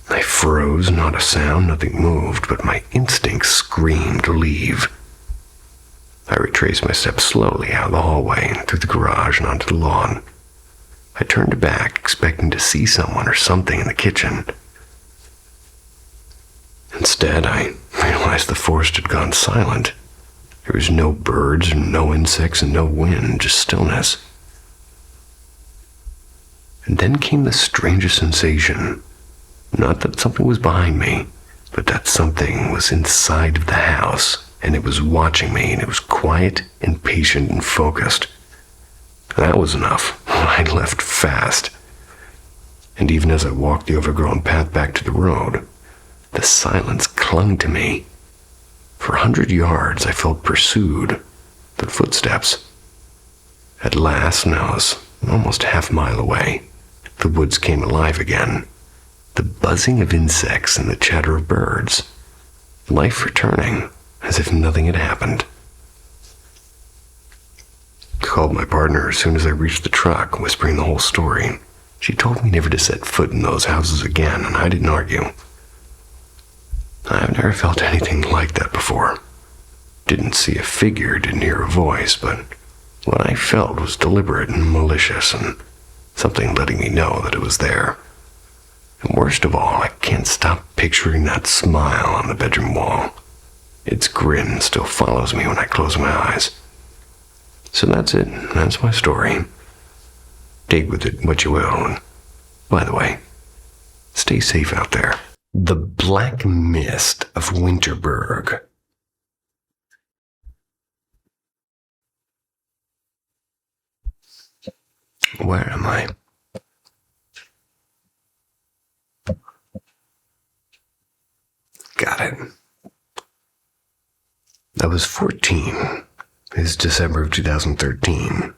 I froze, not a sound, nothing moved, but my instincts screamed to leave. I retraced my steps slowly out of the hallway, through the garage and onto the lawn. I turned back, expecting to see someone or something in the kitchen. Instead, I realized the forest had gone silent. There was no birds, no insects, and no wind, just stillness. And then came the strangest sensation. Not that something was behind me, but that something was inside of the house, and it was watching me, and it was quiet and patient and focused. That was enough. I left fast. And even as I walked the overgrown path back to the road, the silence clung to me. For 100 yards, I felt pursued, but footsteps. At last, when I was almost half a mile away, the woods came alive again. The buzzing of insects and the chatter of birds. Life returning, as if nothing had happened. I called my partner as soon as I reached the truck, whispering the whole story. She told me never to set foot in those houses again, and I didn't argue. I've never felt anything like that before. Didn't see a figure, didn't hear a voice, but what I felt was deliberate and malicious, and something letting me know that it was there. And worst of all, I can't stop picturing that smile on the bedroom wall. Its grin still follows me when I close my eyes. So that's it. That's my story. Take with it what you will. And by the way, stay safe out there. The Black Mist of Winterberg. Where am I? Got it. I was 14. It's December of 2013.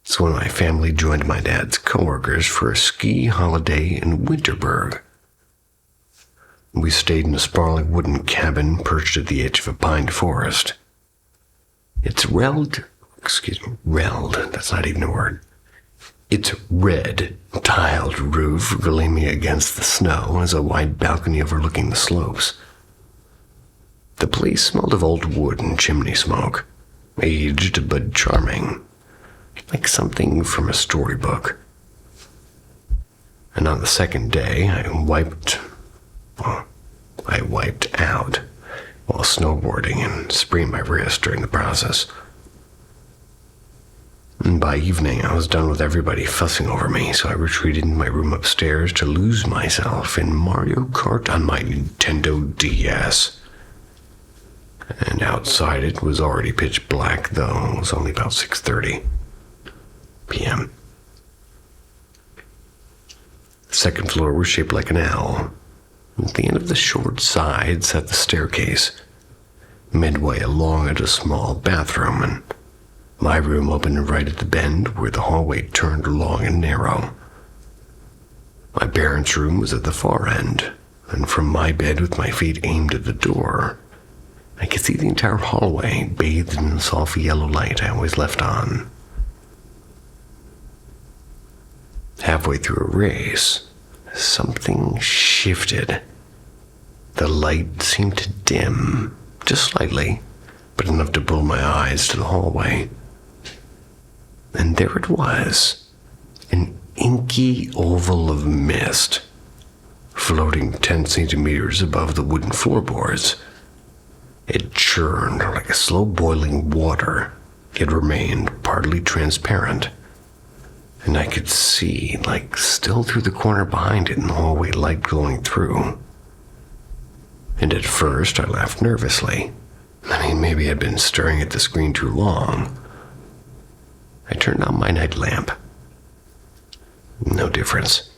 It's when my family joined my dad's coworkers for a ski holiday in Winterberg. We stayed in a sprawling wooden cabin perched at the edge of a pine forest. Its relled, that's not even a word. Its red, tiled roof gleaming against the snow as a wide balcony overlooking the slopes. The place smelled of old wood and chimney smoke, aged but charming, like something from a storybook. And on the second day, I wiped out while snowboarding and sprained my wrist during the process. And by evening, I was done with everybody fussing over me, so I retreated into my room upstairs to lose myself in Mario Kart on my Nintendo DS. And outside it was already pitch black, though it was only about 6:30 p.m. The second floor was shaped like an L. At the end of the short side sat the staircase. Midway along it a small bathroom, and my room opened right at the bend where the hallway turned long and narrow. My parents' room was at the far end, and from my bed with my feet aimed at the door, I could see the entire hallway bathed in the soft yellow light I always left on. Halfway through a race, something shifted. The light seemed to dim, just slightly, but enough to pull my eyes to the hallway. And there it was, an inky oval of mist, floating 10 centimeters above the wooden floorboards. It churned like a slow-boiling water, yet remained partly transparent. And I could see, like still through the corner behind it in the hallway light glowing through. And at first I laughed nervously. Maybe I'd been staring at the screen too long. I turned on my night lamp. No difference.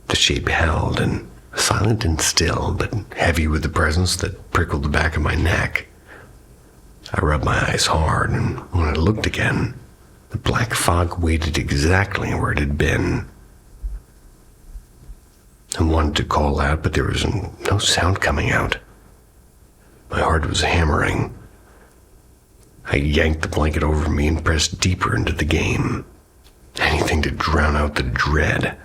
The shape held, and silent and still, but heavy with the presence that prickled the back of my neck. I rubbed my eyes hard, and when I looked again, the black fog waited exactly where it had been. I wanted to call out, but there was no sound coming out. My heart was hammering. I yanked the blanket over me and pressed deeper into the game. Anything to drown out the dread.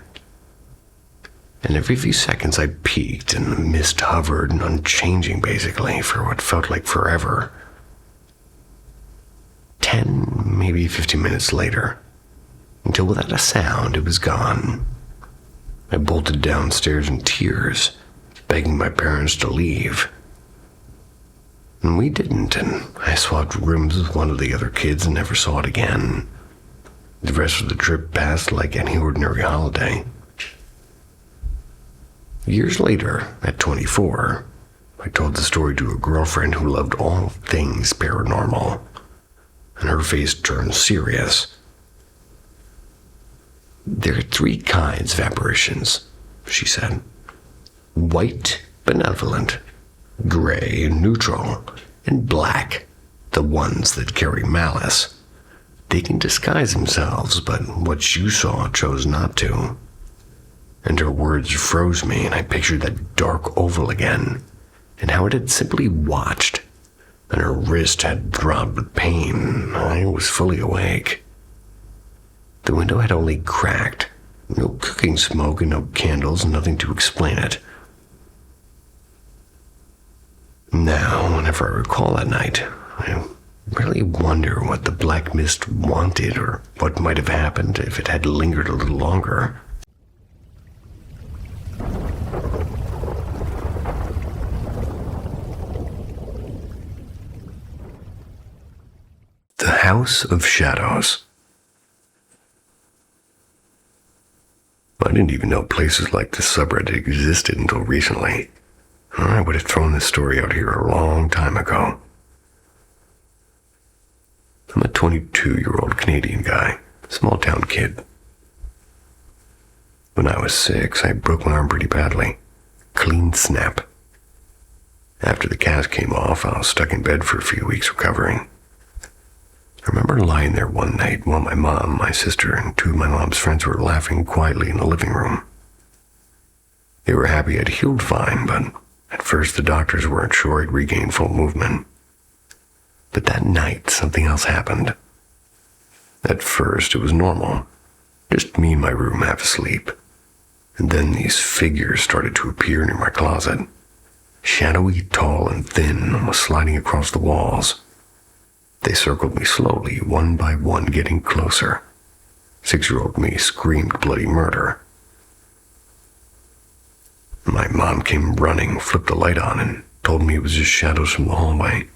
And every few seconds I peeked, and the mist hovered, unchanging basically, for what felt like forever. 10, maybe 15 minutes later, until without a sound it was gone. I bolted downstairs in tears, begging my parents to leave. And we didn't, and I swapped rooms with one of the other kids and never saw it again. The rest of the trip passed like any ordinary holiday. Years later, at 24, I told the story to a girlfriend who loved all things paranormal, and her face turned serious. "There are three kinds of apparitions," she said. "White, benevolent; gray, neutral; and black, the ones that carry malice. They can disguise themselves, but what you saw chose not to." And her words froze me, and I pictured that dark oval again, and how it had simply watched, and her wrist had throbbed with pain. I was fully awake. The window had only cracked. No cooking smoke and no candles, nothing to explain it. Now, whenever I recall that night, I really wonder what the black mist wanted, or what might have happened if it had lingered a little longer. The House of Shadows. I didn't even know places like this subreddit existed until recently. I would have thrown this story out here a long time ago. I'm a 22-year-old Canadian guy, small town kid. When I was 6, I broke my arm pretty badly. Clean snap. After the cast came off, I was stuck in bed for a few weeks recovering. I remember lying there one night while my mom, my sister, and two of my mom's friends were laughing quietly in the living room. They were happy I'd healed fine, but at first the doctors weren't sure I'd regained full movement. But that night, something else happened. At first, it was normal. Just me in my room half asleep. And then these figures started to appear near my closet. Shadowy, tall, and thin, almost sliding across the walls. They circled me slowly, one by one, getting closer. 6-year-old me screamed bloody murder. My mom came running, flipped the light on, and told me it was just shadows from the hallway.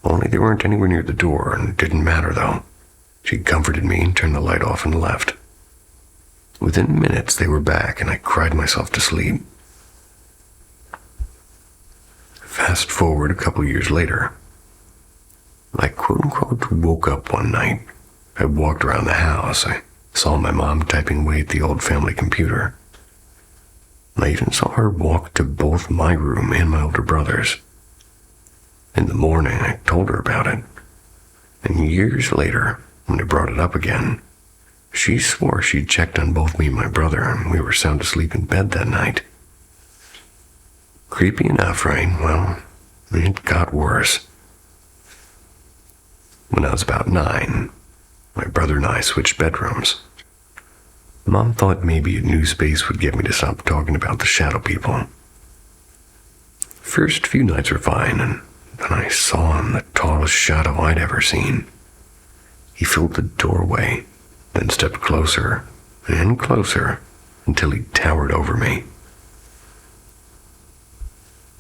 Only they weren't anywhere near the door, and it didn't matter, though. She comforted me and turned the light off and left. Within minutes, they were back, and I cried myself to sleep. Fast forward a couple years later. I quote-unquote woke up one night. I walked around the house. I saw my mom typing away at the old family computer. I even saw her walk to both my room and my older brother's. In the morning, I told her about it. And years later, when I brought it up again, she swore she'd checked on both me and my brother, and we were sound asleep in bed that night. Creepy enough, right? Well, it got worse. When I was about 9, my brother and I switched bedrooms. Mom thought maybe a new space would get me to stop talking about the shadow people. First few nights were fine, and then I saw him, the tallest shadow I'd ever seen. He filled the doorway, then stepped closer and closer until he towered over me.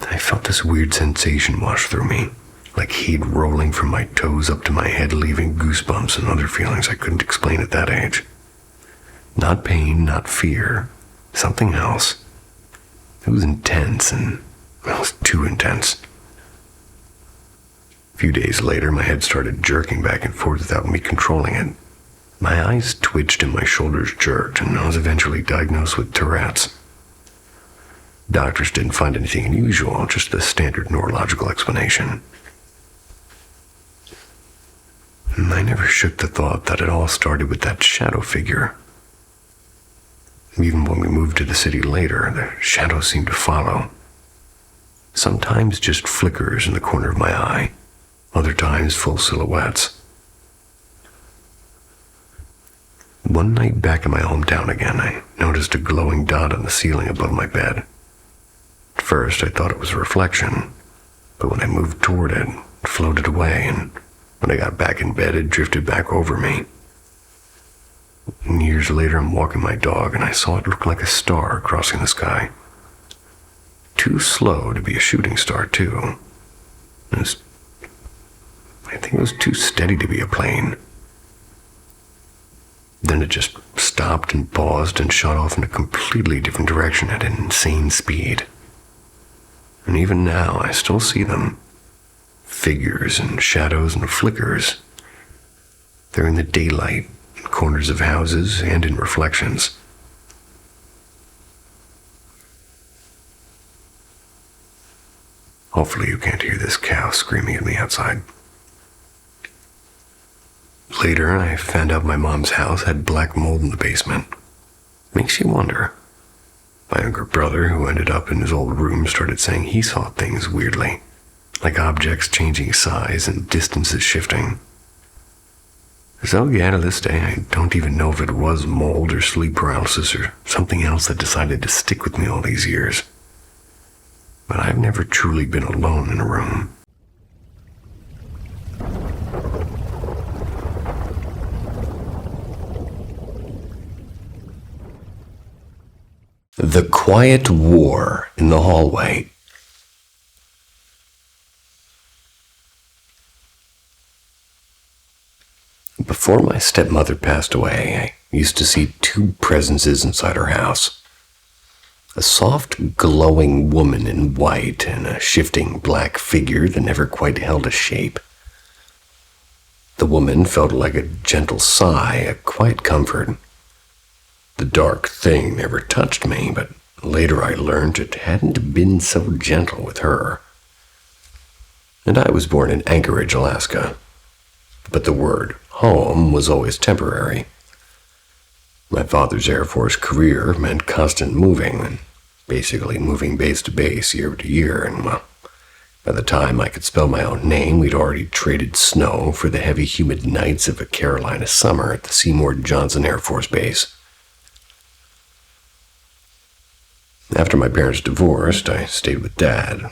I felt this weird sensation wash through me, like heat rolling from my toes up to my head, leaving goosebumps and other feelings I couldn't explain at that age. Not pain, not fear, something else. It was intense, and it was too intense. A few days later, my head started jerking back and forth without me controlling it. My eyes twitched and my shoulders jerked, and I was eventually diagnosed with Tourette's. Doctors didn't find anything unusual, just the standard neurological explanation. And I never shook the thought that it all started with that shadow figure. Even when we moved to the city later, the shadows seemed to follow. Sometimes just flickers in the corner of my eye, other times full silhouettes. One night back in my hometown again, I noticed a glowing dot on the ceiling above my bed. At first, I thought it was a reflection, but when I moved toward it, it floated away, and when I got back in bed, it drifted back over me. And years later, I'm walking my dog, and I saw it look like a star crossing the sky. Too slow to be a shooting star, too. I think it was too steady to be a plane. Then it just stopped and paused and shot off in a completely different direction at an insane speed. And even now, I still see them. Figures and shadows and flickers. They're in the daylight, corners of houses and in reflections. Hopefully you can't hear this cow screaming at me outside. Later, I found out my mom's house had black mold in the basement. Makes you wonder. My younger brother, who ended up in his old room, started saying he saw things weirdly, like objects changing size and distances shifting. So yeah, to this day, I don't even know if it was mold or sleep paralysis or something else that decided to stick with me all these years. But I've never truly been alone in a room. The quiet war in the hallway. Before my stepmother passed away, I used to see two presences inside her house. A soft, glowing woman in white and a shifting black figure that never quite held a shape. The woman felt like a gentle sigh, a quiet comfort. The dark thing never touched me, but later I learned it hadn't been so gentle with her. And I was born in Anchorage, Alaska. But the word home was always temporary. My father's Air Force career meant constant moving, and basically moving base to base, year to year, and well, by the time I could spell my own name, we'd already traded snow for the heavy humid nights of a Carolina summer at the Seymour Johnson Air Force Base. After my parents divorced, I stayed with Dad,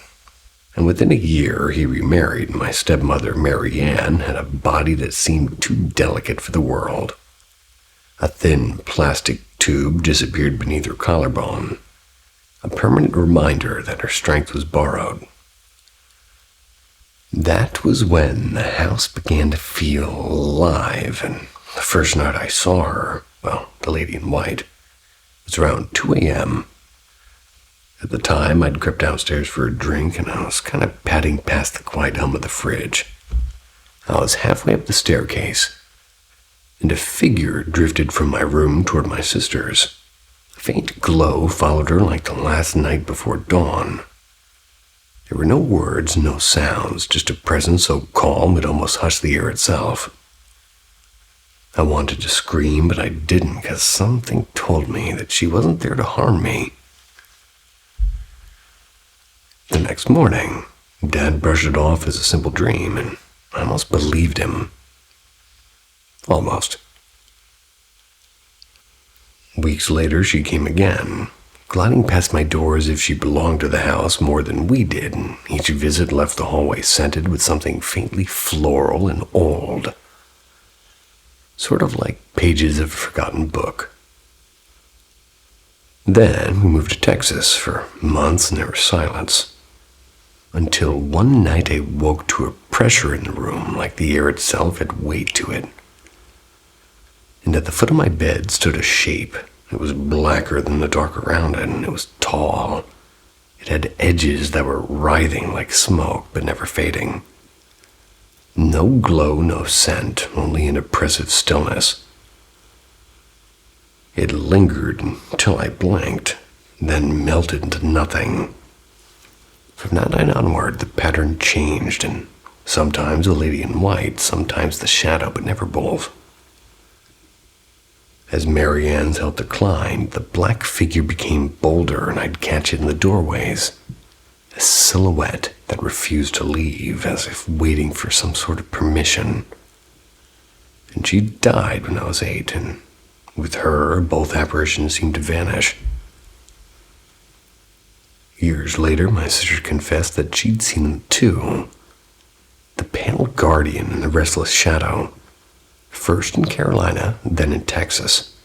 and within a year he remarried. My stepmother, Mary Ann, had a body that seemed too delicate for the world. A thin plastic tube disappeared beneath her collarbone, a permanent reminder that her strength was borrowed. That was when the house began to feel alive, and the first night I saw her, well, the lady in white, was around 2 a.m. At the time, I'd crept downstairs for a drink, and I was kind of padding past the quiet hum of the fridge. I was halfway up the staircase, and a figure drifted from my room toward my sister's. A faint glow followed her like the last night before dawn. There were no words, no sounds, just a presence so calm it almost hushed the air itself. I wanted to scream, but I didn't, because something told me that she wasn't there to harm me. The next morning, Dad brushed it off as a simple dream, and I almost believed him. Almost. Weeks later, she came again, gliding past my door as if she belonged to the house more than we did, and each visit left the hallway scented with something faintly floral and old. Sort of like pages of a forgotten book. Then we moved to Texas. For months, and there was silence. Until one night I woke to a pressure in the room, like the air itself had weight to it. And at the foot of my bed stood a shape. It was blacker than the dark around it, and it was tall. It had edges that were writhing like smoke, but never fading. No glow, no scent, only an oppressive stillness. It lingered until I blinked, then melted into nothing. From that night onward, the pattern changed, and sometimes a lady in white, sometimes the shadow, but never both. As Mary Ann's health declined, the black figure became bolder, and I'd catch it in the doorways. A silhouette that refused to leave, as if waiting for some sort of permission. And she died when I was 8, and with her, both apparitions seemed to vanish. Years later, my sister confessed that she'd seen them too. The pale guardian and the restless shadow. First in Carolina, then in Texas.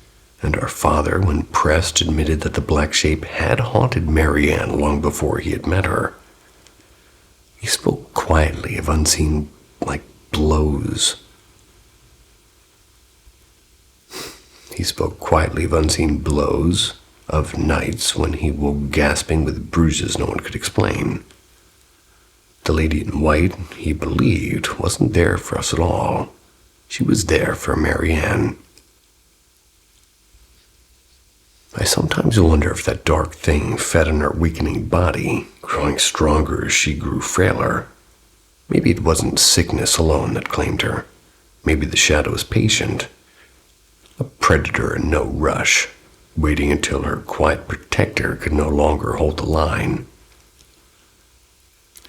And our father, when pressed, admitted that the black shape had haunted Mary Ann long before he had met her. He spoke quietly of unseen, blows. He spoke quietly of unseen blows, of nights when he woke gasping with bruises no one could explain. The lady in white, he believed, wasn't there for us at all. She was there for Mary Ann. I sometimes wonder if that dark thing fed on her weakening body, growing stronger as she grew frailer. Maybe it wasn't sickness alone that claimed her. Maybe the shadow was patient, a predator in no rush, waiting until her quiet protector could no longer hold the line.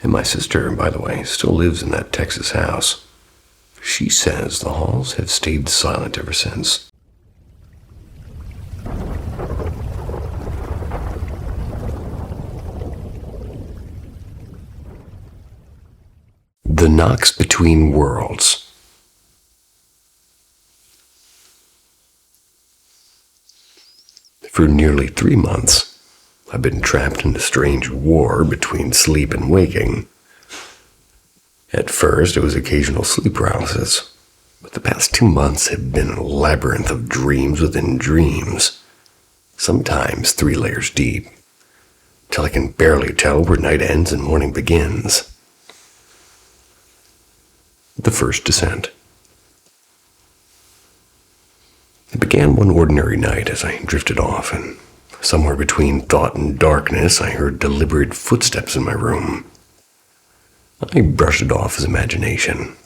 And my sister, by the way, still lives in that Texas house. She says the halls have stayed silent ever since. The knocks between worlds. For nearly 3 months, I've been trapped in a strange war between sleep and waking. At first, it was occasional sleep paralysis, but the past 2 months have been a labyrinth of dreams within dreams, sometimes 3 layers deep, till I can barely tell where night ends and morning begins. The first descent. It began one ordinary night as I drifted off, and somewhere between thought and darkness, I heard deliberate footsteps in my room. I brushed it off as imagination,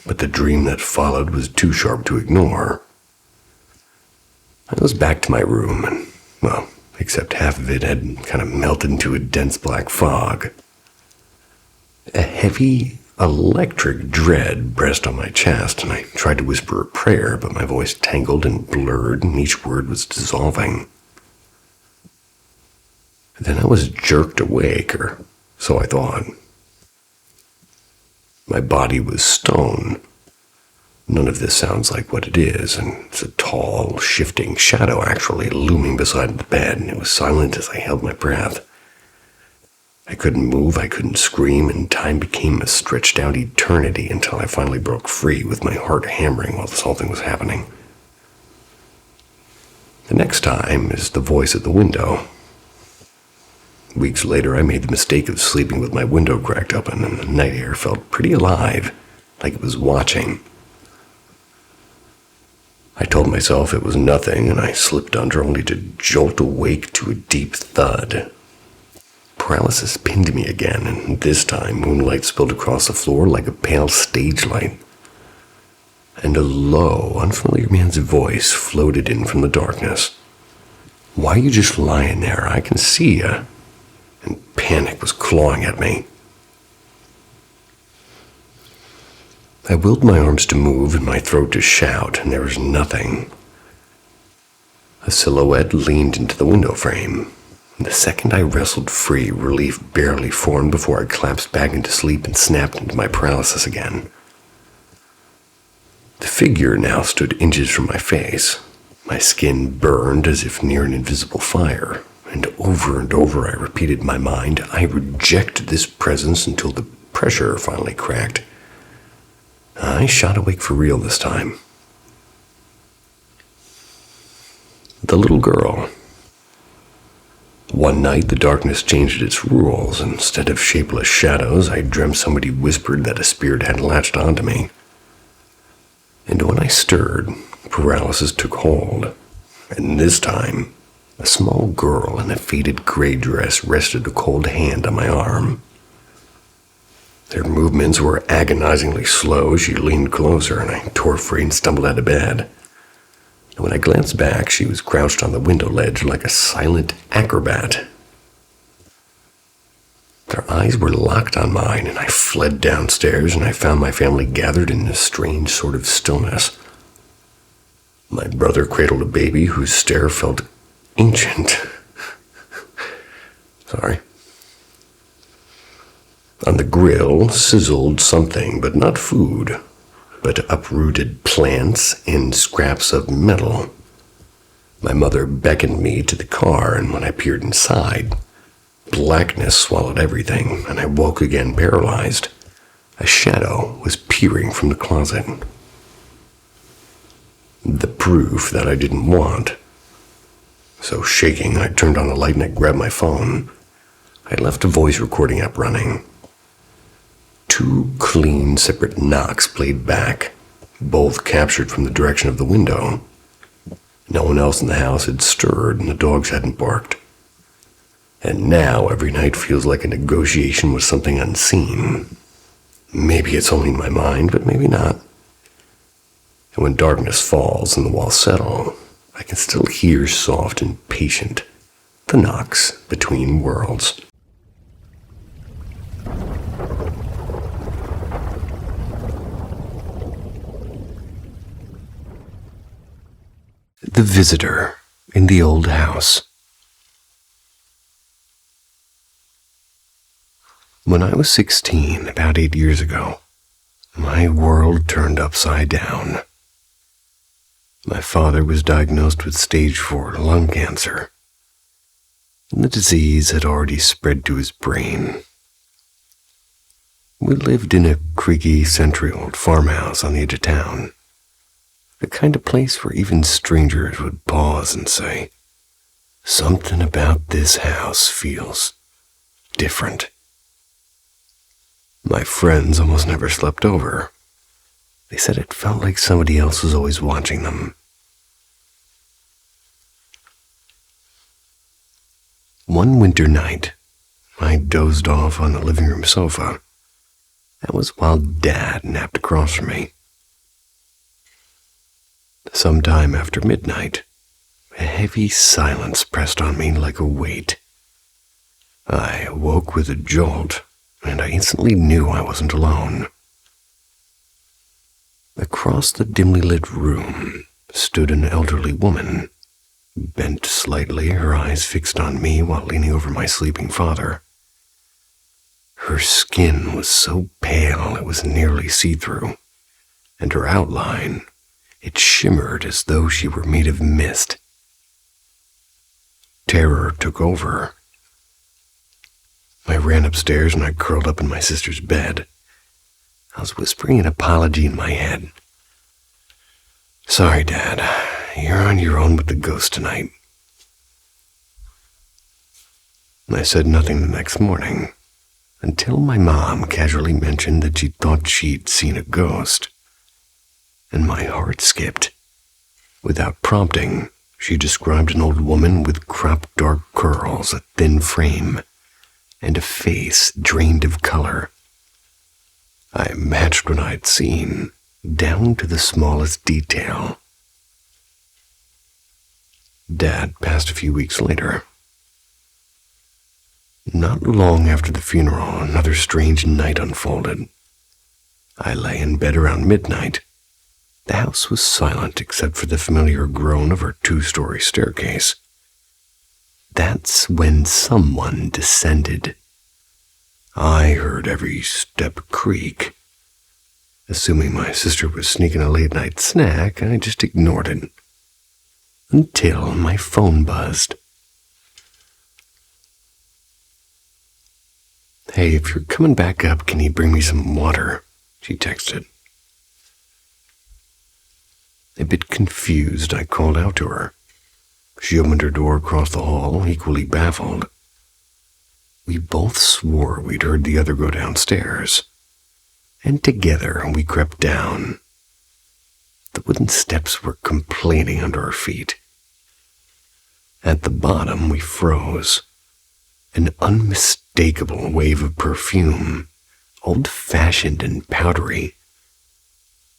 but the dream that followed was too sharp to ignore. I was back to my room, and, well, except half of it had kind of melted into a dense black fog. A heavy, electric dread pressed on my chest, and I tried to whisper a prayer, but my voice tangled and blurred, and each word was dissolving. Then I was jerked awake, or so I thought. My body was stone. None of this sounds like what it is, and it's a tall, shifting shadow actually looming beside the bed, and it was silent as I held my breath. I couldn't move, I couldn't scream, and time became a stretched-out eternity until I finally broke free with my heart hammering while this whole thing was happening. The next time is the voice at the window. Weeks later, I made the mistake of sleeping with my window cracked open, and the night air felt pretty alive, like it was watching. I told myself it was nothing, and I slipped under only to jolt awake to a deep thud. Paralysis pinned me again, and this time moonlight spilled across the floor like a pale stage light. And a low, unfamiliar man's voice floated in from the darkness. "Why are you just lying there? I can see you." And panic was clawing at me. I willed my arms to move and my throat to shout, and there was nothing. A silhouette leaned into the window frame. The second I wrestled free, relief barely formed before I collapsed back into sleep and snapped into my paralysis again. The figure now stood inches from my face. My skin burned as if near an invisible fire, and over I repeated in my mind, I reject this presence until the pressure finally cracked. I shot awake for real this time. The little girl. One night, the darkness changed its rules. Instead of shapeless shadows, I dreamt somebody whispered that a spirit had latched onto me. And when I stirred, paralysis took hold. And this time, a small girl in a faded gray dress rested a cold hand on my arm. Their movements were agonizingly slow as she leaned closer, and I tore free and stumbled out of bed. And when I glanced back, she was crouched on the window ledge like a silent acrobat. Their eyes were locked on mine, and I fled downstairs, and I found my family gathered in a strange sort of stillness. My brother cradled a baby whose stare felt ancient. Sorry. On the grill sizzled something, but not food, but uprooted plants and scraps of metal. My mother beckoned me to the car, and when I peered inside, blackness swallowed everything, and I woke again paralyzed. A shadow was peering from the closet. The proof that I didn't want. So shaking, I turned on the light and I grabbed my phone. I left a voice recording app running. 2 clean, separate knocks played back, both captured from the direction of the window. No one else in the house had stirred and the dogs hadn't barked. And now every night feels like a negotiation with something unseen. Maybe it's only my mind, but maybe not. And when darkness falls and the walls settle, I can still hear soft and patient the knocks between worlds. The visitor in the old house. When I was 16, about 8 years ago, my world turned upside down. My father was diagnosed with stage 4 lung cancer, and the disease had already spread to his brain. We lived in a creaky, century-old farmhouse on the edge of town, the kind of place where even strangers would pause and say, "Something about this house feels different." My friends almost never slept over. They said it felt like somebody else was always watching them. One winter night, I dozed off on the living room sofa. That was while Dad napped across from me. Sometime after midnight, a heavy silence pressed on me like a weight. I awoke with a jolt, and I instantly knew I wasn't alone. Across the dimly lit room stood an elderly woman, bent slightly, her eyes fixed on me while leaning over my sleeping father. Her skin was so pale it was nearly see-through, and her outline, it shimmered as though she were made of mist. Terror took over. I ran upstairs and I curled up in my sister's bed. I was whispering an apology in my head. "Sorry, Dad. You're on your own with the ghost tonight." I said nothing the next morning, until my mom casually mentioned that she thought she'd seen a ghost. And my heart skipped. Without prompting, she described an old woman with cropped dark curls, a thin frame, and a face drained of color. I matched what I'd seen, down to the smallest detail. Dad passed a few weeks later. Not long after the funeral, another strange night unfolded. I lay in bed around midnight. The house was silent except for the familiar groan of our 2-story staircase. That's when someone descended. I heard every step creak. Assuming my sister was sneaking a late-night snack, I just ignored it. Until my phone buzzed. "Hey, if you're coming back up, can you bring me some water?" she texted. A bit confused, I called out to her. She opened her door across the hall, equally baffled. We both swore we'd heard the other go downstairs, and together we crept down. The wooden steps were complaining under our feet. At the bottom, we froze. An unmistakable wave of perfume, old-fashioned and powdery.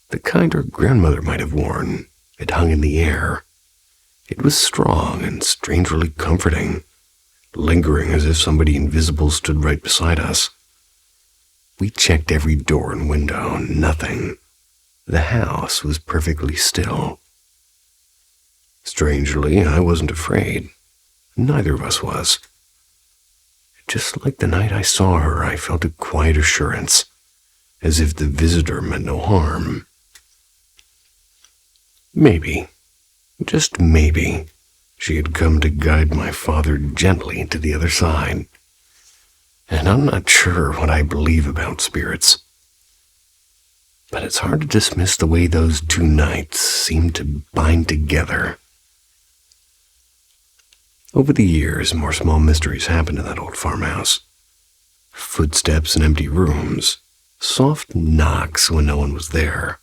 The kind our grandmother might have worn. It hung in the air. It was strong and strangely comforting, lingering as if somebody invisible stood right beside us. We checked every door and window, nothing. The house was perfectly still. Strangely, I wasn't afraid. Neither of us was. Just like the night I saw her, I felt a quiet assurance, as if the visitor meant no harm. Maybe, just maybe, she had come to guide my father gently to the other side. And I'm not sure what I believe about spirits. But it's hard to dismiss the way those 2 nights seemed to bind together. Over the years, more small mysteries happened in that old farmhouse. Footsteps in empty rooms, soft knocks when no one was there,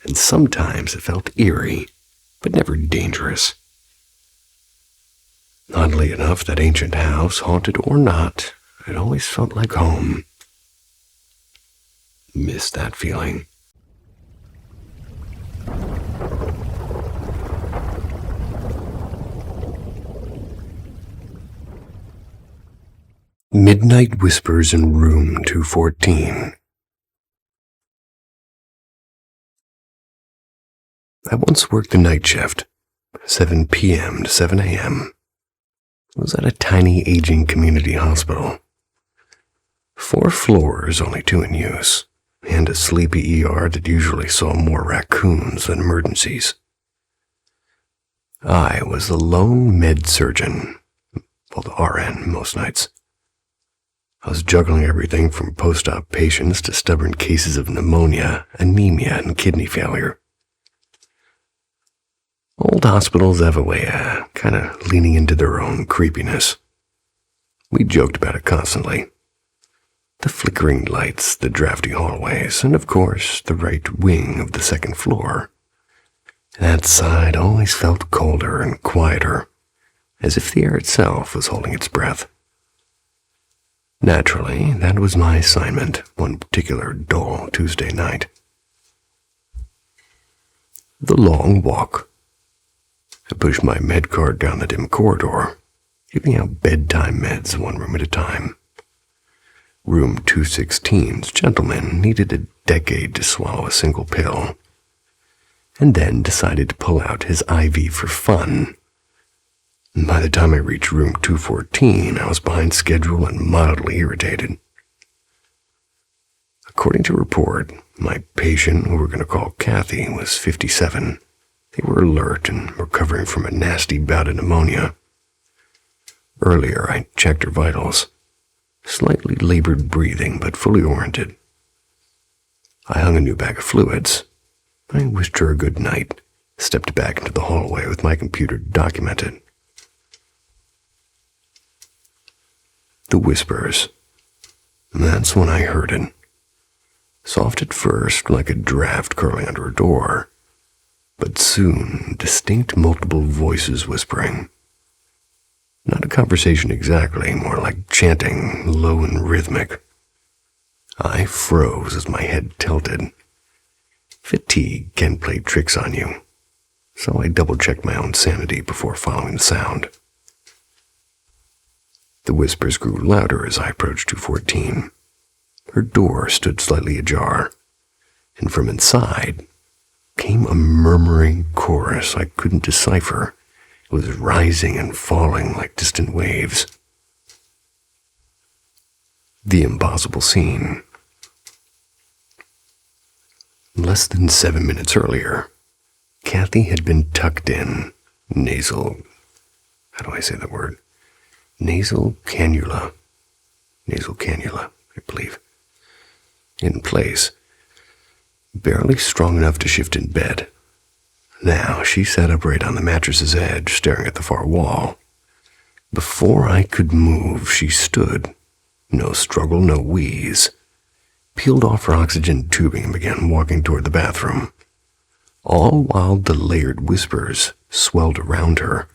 and sometimes it felt eerie, but never dangerous. Oddly enough, that ancient house, haunted or not, it always felt like home. Miss that feeling. Midnight Whispers in Room 214. I once worked the night shift, 7 p.m. to 7 a.m. It was at a tiny aging community hospital. 4 floors, only 2 in use, and a sleepy ER that usually saw more raccoons than emergencies. I was the lone med surgeon, well, the RN most nights. I was juggling everything from post-op patients to stubborn cases of pneumonia, anemia, and kidney failure. Old hospitals have a way of kind of leaning into their own creepiness. We joked about it constantly. The flickering lights, the drafty hallways, and of course, the right wing of the second floor. That side always felt colder and quieter, as if the air itself was holding its breath. Naturally, that was my assignment one particular dull Tuesday night. The long walk. I pushed my med card down the dim corridor, giving out bedtime meds one room at a time. Room 216's gentleman needed a decade to swallow a single pill, and then decided to pull out his IV for fun. By the time I reached room 214, I was behind schedule and mildly irritated. According to report, my patient, who we're going to call Kathy, was 57. They were alert and recovering from a nasty bout of pneumonia. Earlier, I checked her vitals. Slightly labored breathing, but fully oriented. I hung a new bag of fluids. I wished her a good night, stepped back into the hallway with my computer documented. The whispers. That's when I heard it. Soft at first, like a draft curling under a door, but soon distinct multiple voices whispering. Not a conversation exactly, more like chanting, low and rhythmic. I froze as my head tilted. Fatigue can play tricks on you, so I double-checked my own sanity before following the sound. The whispers grew louder as I approached 214. Her door stood slightly ajar, and from inside came a murmuring chorus I couldn't decipher. It was rising and falling like distant waves. The impossible scene. Less than 7 minutes earlier, Kathy had been tucked in, nasal cannula, I believe, in place, barely strong enough to shift in bed. Now she sat upright on the mattress's edge, staring at the far wall. Before I could move, she stood. No struggle, no wheeze. Peeled off her oxygen tubing and began walking toward the bathroom, all while the layered whispers swelled around her.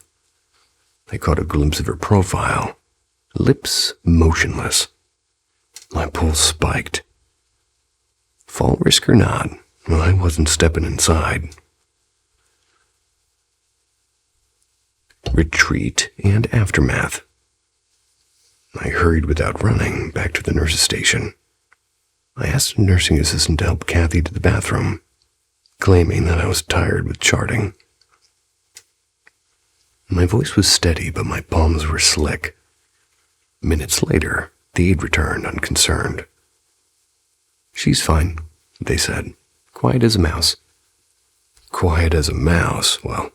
I caught a glimpse of her profile, lips motionless. My pulse spiked. Fall risk or not, I wasn't stepping inside. Retreat and aftermath. I hurried without running back to the nurse's station. I asked a nursing assistant to help Kathy to the bathroom, claiming that I was tired with charting. My voice was steady, but my palms were slick. Minutes later, the aide returned unconcerned. "She's fine," they said. "Quiet as a mouse." Quiet as a mouse, well,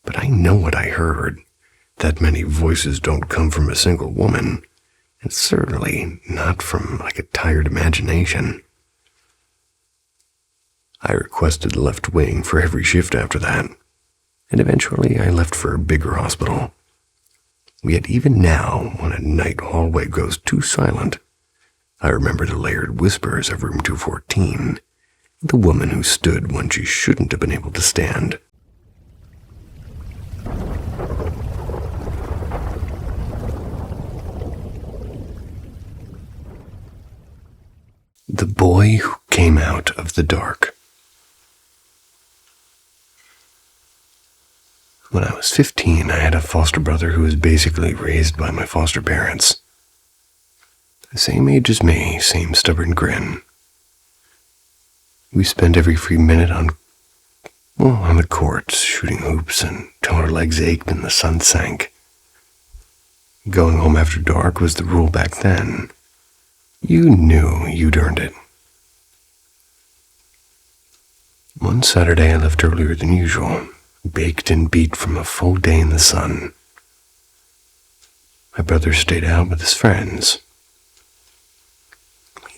but I know what I heard. That many voices don't come from a single woman, and certainly not from like a tired imagination. I requested the left wing for every shift after that, and eventually I left for a bigger hospital. Yet even now, when a night hallway goes too silent, I remember the layered whispers of room 214, the woman who stood when she shouldn't have been able to stand. The Boy Who Came Out of the Dark. When I was 15, I had a foster brother who was basically raised by my foster parents. The same age as me, same stubborn grin. We spent every free minute on the courts, shooting hoops until our legs ached and the sun sank. Going home after dark was the rule back then. You knew you'd earned it. One Saturday I left earlier than usual, baked and beat from a full day in the sun. My brother stayed out with his friends.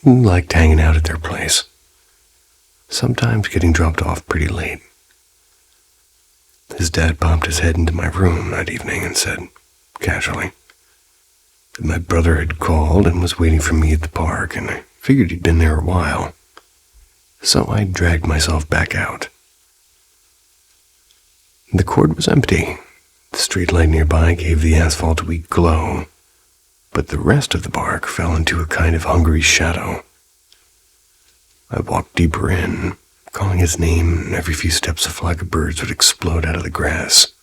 He liked hanging out at their place, sometimes getting dropped off pretty late. His dad popped his head into my room that evening and said, casually, that my brother had called and was waiting for me at the park, and I figured he'd been there a while. So I dragged myself back out. The court was empty. The streetlight nearby gave the asphalt a weak glow, but the rest of the park fell into a kind of hungry shadow. I walked deeper in, calling his name, and every few steps a flock of birds would explode out of the grass.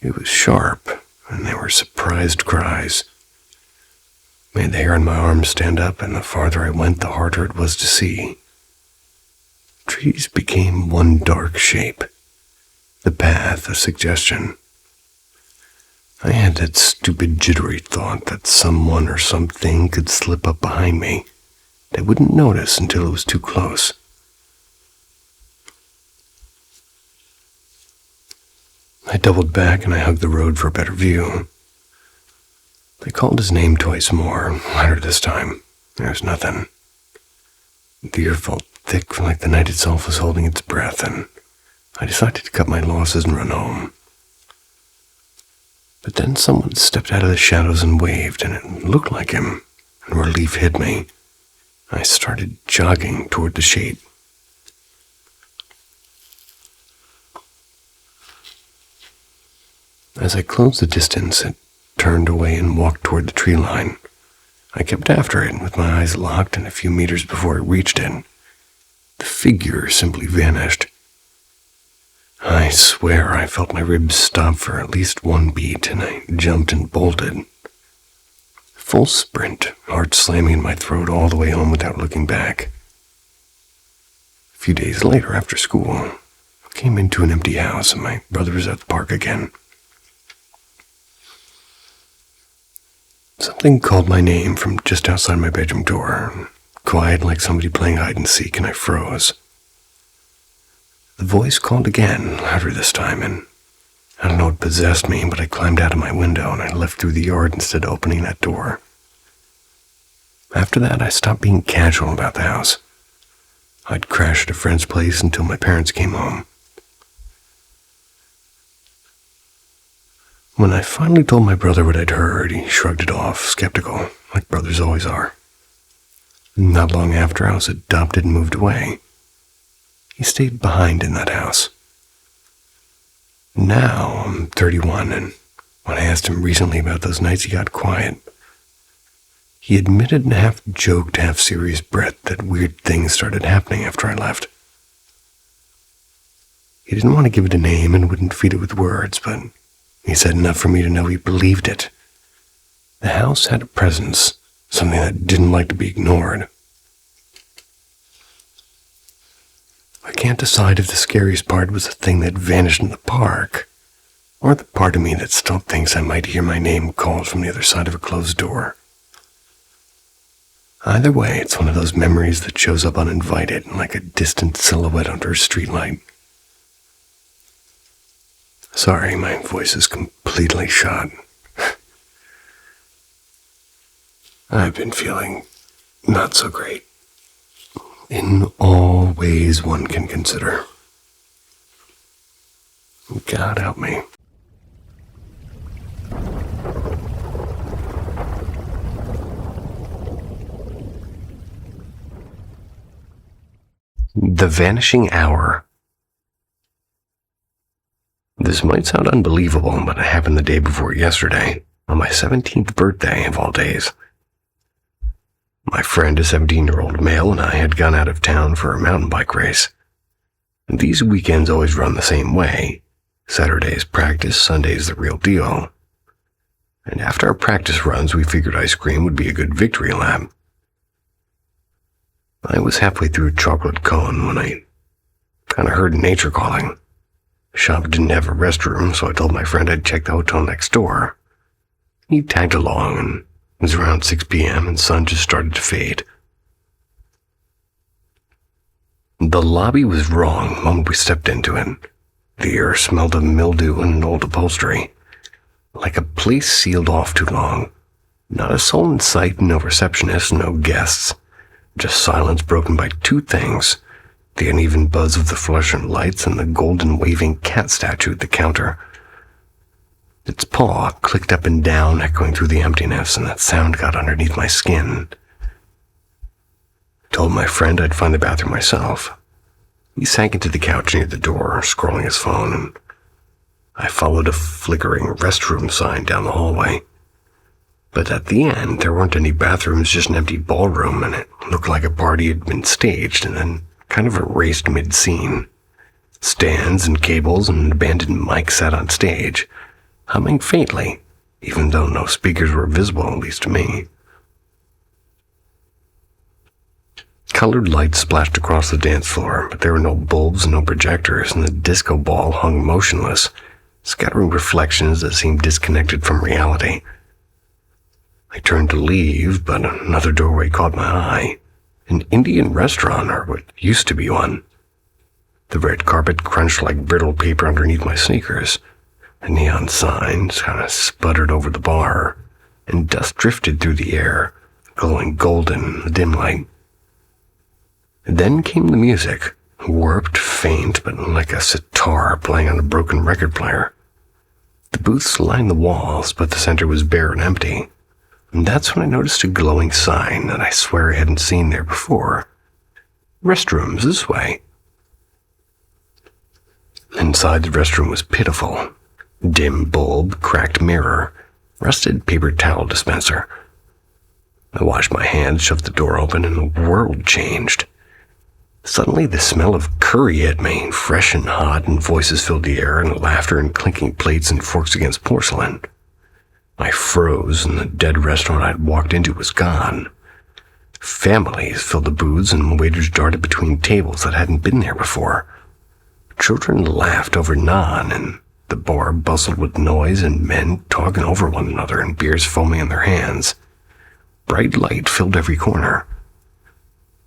It was sharp, and there were surprised cries. Made the hair on my arms stand up, and the farther I went, the harder it was to see. Trees became one dark shape, the path of suggestion. I had that stupid jittery thought that someone or something could slip up behind me. I wouldn't notice until it was too close. I doubled back and I hugged the road for a better view. I called his name twice more, louder this time. There was nothing. The air felt thick, like the night itself was holding its breath, and I decided to cut my losses and run home. But then someone stepped out of the shadows and waved, and it looked like him, and relief hit me. I started jogging toward the shade. As I closed the distance, it turned away and walked toward the tree line. I kept after it, with my eyes locked, and a few meters before it reached it, the figure simply vanished. I swear I felt my ribs stop for at least one beat, and I jumped and bolted. Full sprint, heart slamming in my throat all the way home without looking back. A few days later, after school, I came into an empty house, and my brother was at the park again. Something called my name from just outside my bedroom door, quiet like somebody playing hide and seek, and I froze. The voice called again, louder this time, and I don't know what possessed me, but I climbed out of my window and I left through the yard instead of opening that door. After that, I stopped being casual about the house. I'd crash at a friend's place until my parents came home. When I finally told my brother what I'd heard, he shrugged it off, skeptical, like brothers always are. Not long after, I was adopted and moved away. He stayed behind in that house. Now I'm 31, and when I asked him recently about those nights, he got quiet. He admitted in a half-joked, half-serious breath that weird things started happening after I left. He didn't want to give it a name and wouldn't feed it with words, but he said enough for me to know he believed it. The house had a presence, something that didn't like to be ignored. I can't decide if the scariest part was the thing that vanished in the park, or the part of me that still thinks I might hear my name called from the other side of a closed door. Either way, it's one of those memories that shows up uninvited, like a distant silhouette under a streetlight. Sorry, my voice is completely shot. I've been feeling not so great. In all ways one can consider. God help me. The Vanishing Hour. This might sound unbelievable, but it happened the day before yesterday, on my 17th birthday of all days. My friend, a 17-year-old male, and I had gone out of town for a mountain bike race. These weekends always run the same way. Saturday's practice, Sunday's the real deal. And after our practice runs, we figured ice cream would be a good victory lap. I was halfway through a chocolate cone when I kind of heard nature calling. The shop didn't have a restroom, so I told my friend I'd check the hotel next door. He tagged along, and it was around 6 p.m. and sun just started to fade. The lobby was wrong the moment we stepped into it. The air smelled of mildew and old upholstery, like a place sealed off too long. Not a soul in sight, no receptionist, no guests. Just silence broken by two things: the uneven buzz of the fluorescent lights and the golden waving cat statue at the counter. Its paw clicked up and down, echoing through the emptiness, and that sound got underneath my skin. I told my friend I'd find the bathroom myself. He sank into the couch near the door, scrolling his phone, and I followed a flickering restroom sign down the hallway. But at the end, there weren't any bathrooms, just an empty ballroom, and it looked like a party had been staged and then kind of erased mid-scene. Stands and cables and an abandoned mic sat on stage, humming faintly, even though no speakers were visible, at least to me. Colored lights splashed across the dance floor, but there were no bulbs, no projectors, and the disco ball hung motionless, scattering reflections that seemed disconnected from reality. I turned to leave, but another doorway caught my eye. An Indian restaurant, or what used to be one. The red carpet crunched like brittle paper underneath my sneakers. The neon signs kind of sputtered over the bar, and dust drifted through the air, glowing golden in the dim light. Then came the music, warped, faint, but like a sitar playing on a broken record player. The booths lined the walls, but the center was bare and empty. And that's when I noticed a glowing sign that I swear I hadn't seen there before. Restrooms this way. Inside the restroom was pitiful. Dim bulb, cracked mirror, rusted paper towel dispenser. I washed my hands, shoved the door open, and the world changed. Suddenly the smell of curry hit me, fresh and hot, and voices filled the air, and laughter and clinking plates and forks against porcelain. I froze, and the dead restaurant I'd walked into was gone. Families filled the booths, and waiters darted between tables that hadn't been there before. Children laughed over naan, and the bar bustled with noise and men talking over one another and beers foaming in their hands. Bright light filled every corner.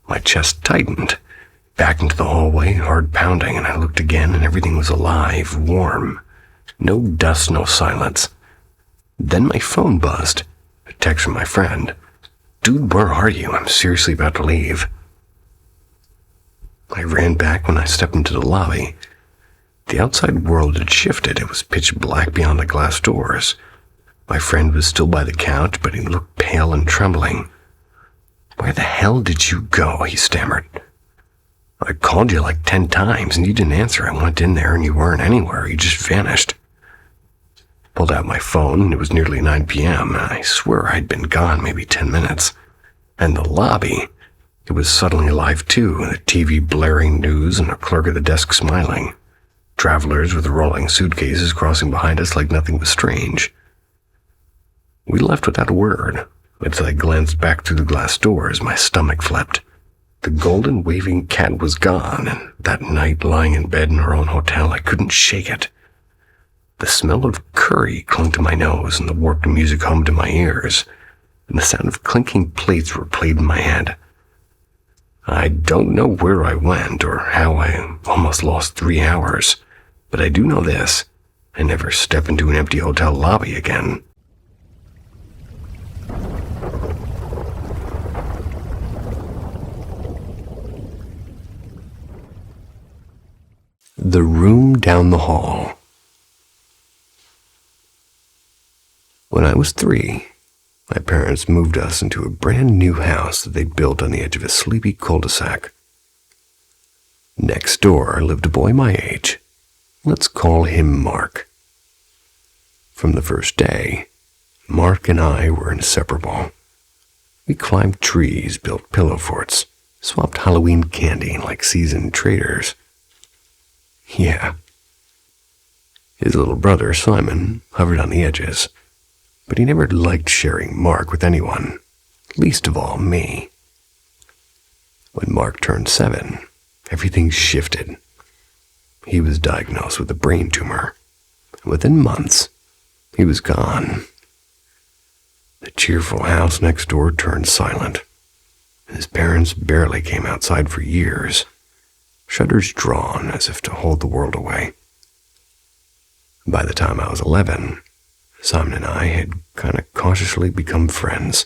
My chest tightened. Back into the hallway, hard pounding, and I looked again, and everything was alive, warm. No dust, no silence. Then my phone buzzed. A text from my friend. "Dude, where are you? I'm seriously about to leave." I ran back when I stepped into the lobby. The outside world had shifted. It was pitch black beyond the glass doors. My friend was still by the couch, but he looked pale and trembling. "Where the hell did you go?" he stammered. "I called you like 10 times, and you didn't answer. I went in there, and you weren't anywhere. You just vanished." Pulled out my phone, and it was nearly 9 p.m., and I swear I'd been gone maybe 10 minutes. And the lobby, it was suddenly alive too, the TV blaring news and a clerk at the desk smiling. Travelers with rolling suitcases crossing behind us like nothing was strange. We left without a word, but as I glanced back through the glass doors, my stomach flipped. The golden waving cat was gone, and that night, lying in bed in our own hotel, I couldn't shake it. The smell of curry clung to my nose, and the warped music hummed in my ears, and the sound of clinking plates replayed in my head. I don't know where I went or how I almost lost 3 hours, but I do know this: I never step into an empty hotel lobby again. The room down the hall. When I was 3, my parents moved us into a brand new house that they'd built on the edge of a sleepy cul-de-sac. Next door lived a boy my age. Let's call him Mark. From the first day, Mark and I were inseparable. We climbed trees, built pillow forts, swapped Halloween candy like seasoned traders. Yeah. His little brother, Simon, hovered on the edges, but he never liked sharing Mark with anyone, least of all me. When Mark turned 7, everything shifted. He was diagnosed with a brain tumor. Within months, he was gone. The cheerful house next door turned silent. His parents barely came outside for years, shutters drawn as if to hold the world away. By the time I was 11, Simon and I had kind of cautiously become friends.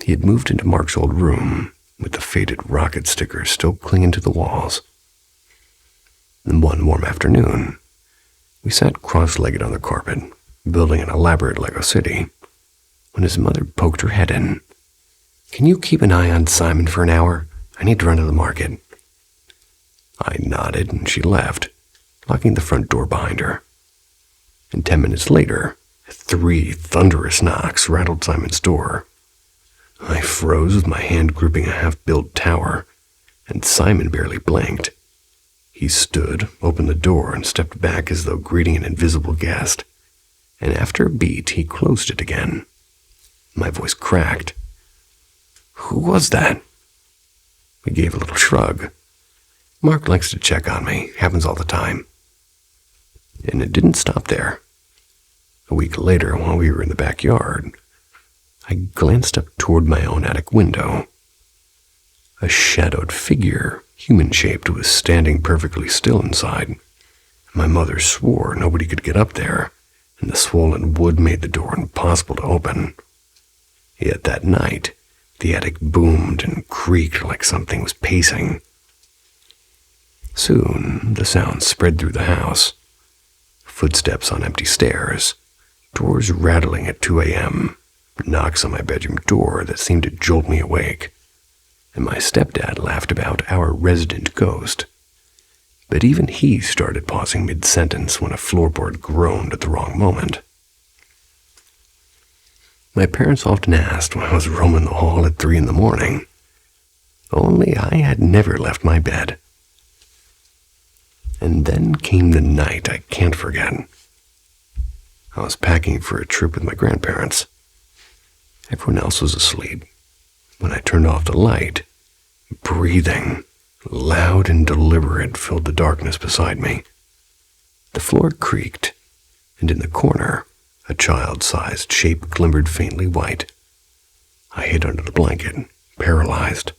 He had moved into Mark's old room, with the faded rocket stickers still clinging to the walls. And one warm afternoon, we sat cross-legged on the carpet, building an elaborate Lego city, when his mother poked her head in. "Can you keep an eye on Simon for an hour? I need to run to the market." I nodded and she left, locking the front door behind her. And 10 minutes later, 3 thunderous knocks rattled Simon's door. I froze with my hand gripping a half-built tower, and Simon barely blinked. He stood, opened the door, and stepped back as though greeting an invisible guest. And after a beat, he closed it again. My voice cracked. "Who was that?" He gave a little shrug. "Mark likes to check on me. Happens all the time." And it didn't stop there. A week later, while we were in the backyard, I glanced up toward my own attic window. A shadowed figure, human-shaped, was standing perfectly still inside. My mother swore nobody could get up there, and the swollen wood made the door impossible to open. Yet that night, the attic boomed and creaked like something was pacing. Soon, the sound spread through the house. Footsteps on empty stairs, doors rattling at 2 a.m., knocks on my bedroom door that seemed to jolt me awake, and my stepdad laughed about our resident ghost. But even he started pausing mid-sentence when a floorboard groaned at the wrong moment. My parents often asked why I was roaming the hall at 3 in the morning. Only I had never left my bed. And then came the night I can't forget. I was packing for a trip with my grandparents. Everyone else was asleep. When I turned off the light, breathing, loud and deliberate, filled the darkness beside me. The floor creaked, and in the corner, a child-sized shape glimmered faintly white. I hid under the blanket, paralyzed.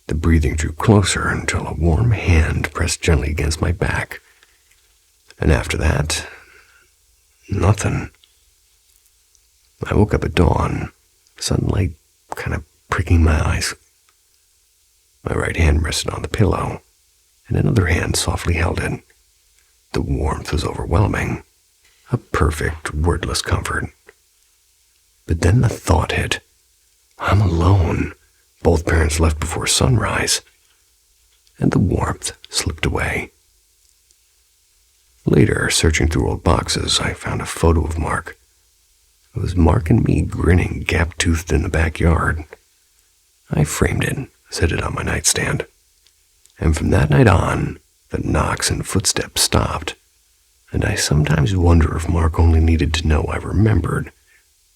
The breathing drew closer until a warm hand pressed gently against my back. And after that, nothing. I woke up at dawn, sunlight kind of pricking my eyes. My right hand rested on the pillow, and another hand softly held it. The warmth was overwhelming, a perfect, wordless comfort. But then the thought hit. I'm alone. Both parents left before sunrise, and the warmth slipped away. Later, searching through old boxes, I found a photo of Mark. It was Mark and me grinning, gap-toothed in the backyard. I framed it, set it on my nightstand, and from that night on, the knocks and footsteps stopped, and I sometimes wonder if Mark only needed to know I remembered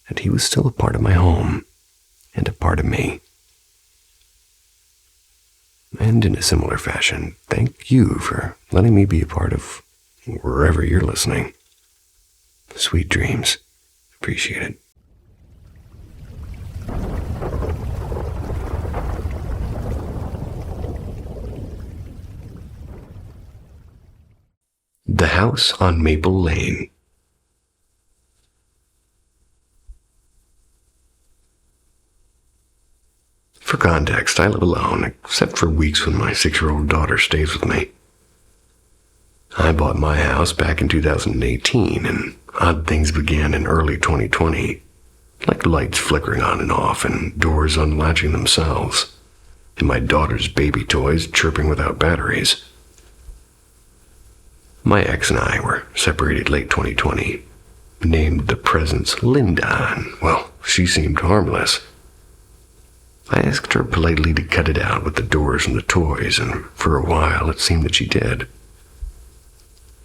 that he was still a part of my home and a part of me. And in a similar fashion, thank you for letting me be a part of wherever you're listening. Sweet dreams. Appreciate it. The House on Maple Lane. For context, I live alone, except for weeks when my 6-year-old daughter stays with me. I bought my house back in 2018, and odd things began in early 2020, like lights flickering on and off and doors unlatching themselves, and my daughter's baby toys chirping without batteries. My ex and I were separated late 2020, named the presents Linda, and, well, she seemed harmless. I asked her politely to cut it out with the doors and the toys, and for a while it seemed that she did.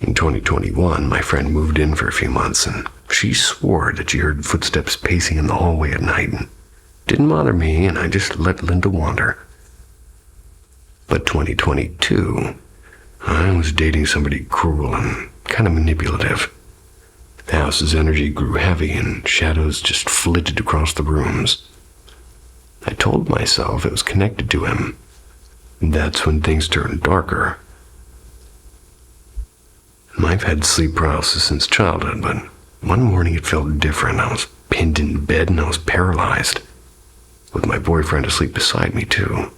In 2021, my friend moved in for a few months, and she swore that she heard footsteps pacing in the hallway at night, and didn't bother me, and I just let Linda wander. But 2022, I was dating somebody cruel and kind of manipulative. The house's energy grew heavy, and shadows just flitted across the rooms. I told myself it was connected to him. That's when things turned darker. I've had sleep paralysis since childhood, but one morning it felt different. I was pinned in bed and I was paralyzed, with my boyfriend asleep beside me too.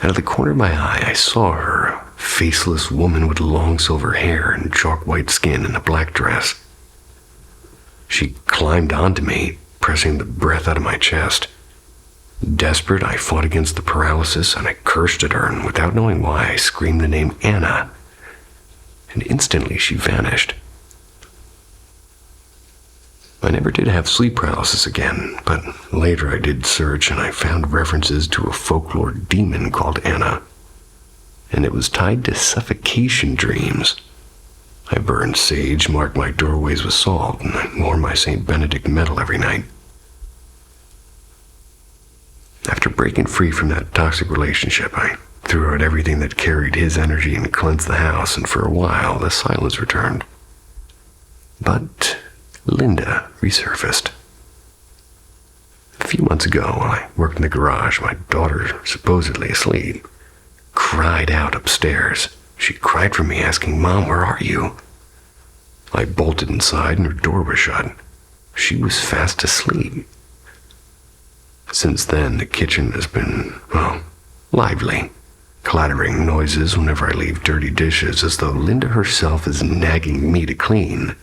Out of the corner of my eye, I saw her, a faceless woman with long silver hair and chalk white skin and a black dress. She climbed onto me, pressing the breath out of my chest. Desperate, I fought against the paralysis and I cursed at her, and without knowing why, I screamed the name Anna. And instantly she vanished. I never did have sleep paralysis again, but later I did search and I found references to a folklore demon called Anna. And it was tied to suffocation dreams. I burned sage, marked my doorways with salt, and I wore my St. Benedict medal every night. After breaking free from that toxic relationship, I threw out everything that carried his energy and cleansed the house, and for a while, the silence returned. But Linda resurfaced. A few months ago, while I worked in the garage, my daughter, supposedly asleep, cried out upstairs. She cried for me, asking, "Mom, where are you?" I bolted inside and her door was shut. She was fast asleep. Since then, the kitchen has been, lively, clattering noises whenever I leave dirty dishes, as though Linda herself is nagging me to clean.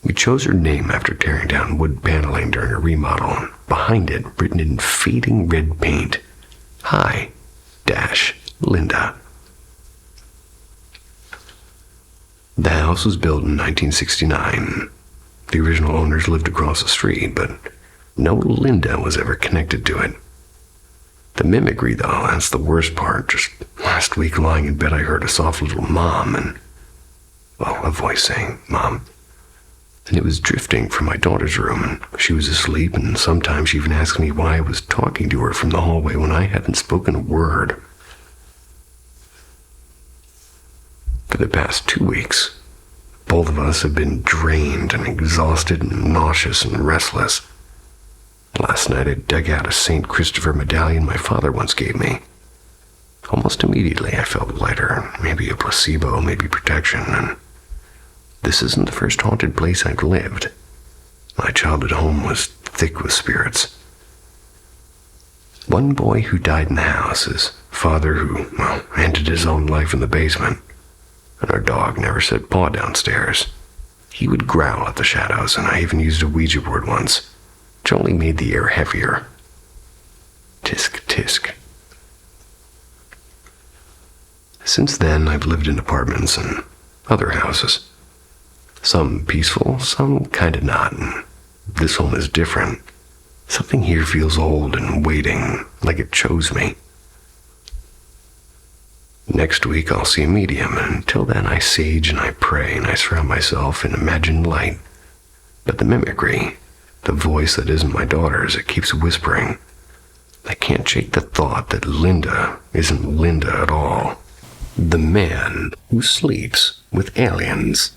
We chose her name after tearing down wood paneling during a remodel, and behind it, written in fading red paint, "Hi, Linda." The house was built in 1969. The original owners lived across the street, but no Linda was ever connected to it. The mimicry, though, that's the worst part. Just last week, lying in bed, I heard a soft little mom and, a voice saying, "Mom." And it was drifting from my daughter's room, and she was asleep, and sometimes she even asked me why I was talking to her from the hallway when I hadn't spoken a word. For the past 2 weeks, both of us have been drained and exhausted and nauseous and restless. Last night I dug out a St. Christopher medallion my father once gave me. Almost immediately I felt lighter, maybe a placebo, maybe protection, and this isn't the first haunted place I've lived. My childhood home was thick with spirits. One boy who died in the house, his father who, ended his own life in the basement, and our dog never set paw downstairs. He would growl at the shadows, and I even used a Ouija board once, which only made the air heavier. Tisk, tisk. Since then, I've lived in apartments and other houses. Some peaceful, some kinda not, and this one is different. Something here feels old and waiting, like it chose me. Next week I'll see a medium, and until then I sage and I pray and I surround myself in imagined light. But the mimicry, the voice that isn't my daughter's, it keeps whispering. I can't shake the thought that Linda isn't Linda at all. The man who sleeps with aliens.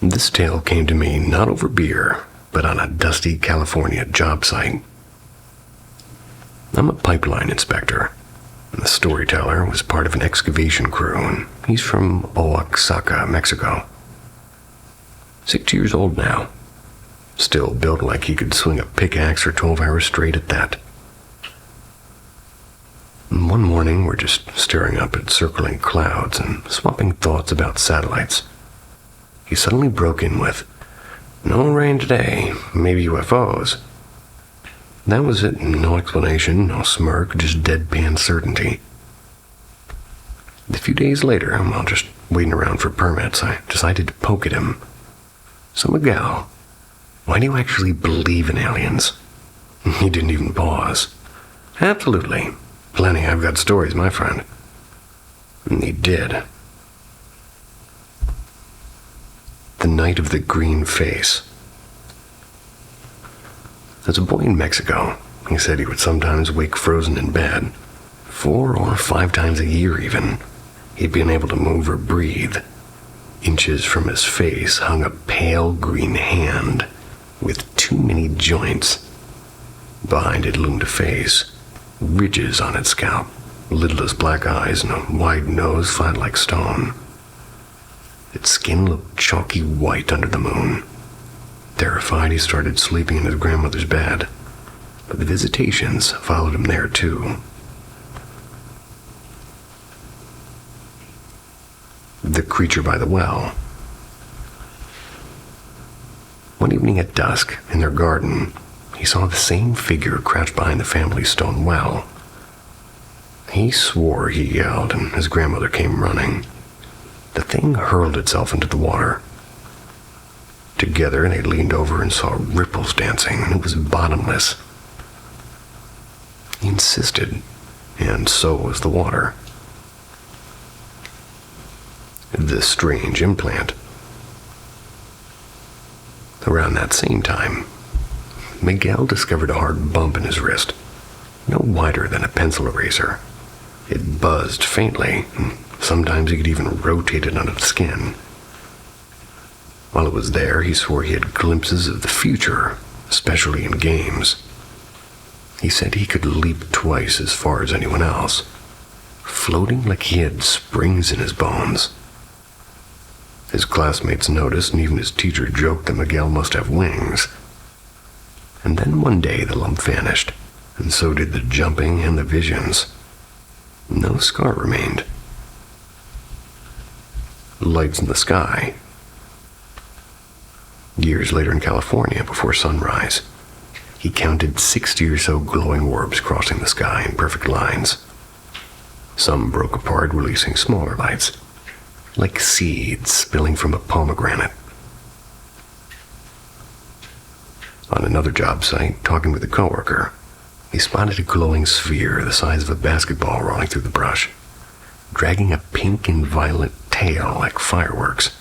This tale came to me not over beer, but on a dusty California job site. I'm a pipeline inspector, and the storyteller was part of an excavation crew, and he's from Oaxaca, Mexico. 6 years old now. Still built like he could swing a pickaxe for 12 hours straight at that. And one morning, we're just staring up at circling clouds and swapping thoughts about satellites. He suddenly broke in with, "No rain today, maybe UFOs." That was it. No explanation, no smirk, just deadpan certainty. A few days later, while just waiting around for permits, I decided to poke at him. So, Miguel, why do you actually believe in aliens? He didn't even pause. Absolutely. Plenty. I've got stories, my friend. And he did. The night of the green face. As a boy in Mexico, he said he would sometimes wake frozen in bed. 4 or 5 times a year even. He'd been able to move or breathe. Inches from his face hung a pale green hand with too many joints. Behind it loomed a face, ridges on its scalp, lidless black eyes, and a wide nose flat like stone. Its skin looked chalky white under the moon. Terrified, he started sleeping in his grandmother's bed, but the visitations followed him there too. The creature by the well. One evening at dusk, in their garden, he saw the same figure crouched behind the family stone well. He swore he yelled, and his grandmother came running. The thing hurled itself into the water. Together, they leaned over and saw ripples dancing, and it was bottomless. He insisted, and so was the water. This strange implant. Around that same time, Miguel discovered a hard bump in his wrist, no wider than a pencil eraser. It buzzed faintly, and sometimes he could even rotate it under the skin. While it was there, he swore he had glimpses of the future, especially in games. He said he could leap twice as far as anyone else, floating like he had springs in his bones. His classmates noticed, and even his teacher joked that Miguel must have wings. And then one day the lump vanished, and so did the jumping and the visions. No scar remained. Lights in the sky. Years later in California, before sunrise, he counted 60 or so glowing orbs crossing the sky in perfect lines. Some broke apart, releasing smaller lights, like seeds spilling from a pomegranate. On another job site, talking with a coworker, he spotted a glowing sphere the size of a basketball rolling through the brush, dragging a pink and violet tail like fireworks.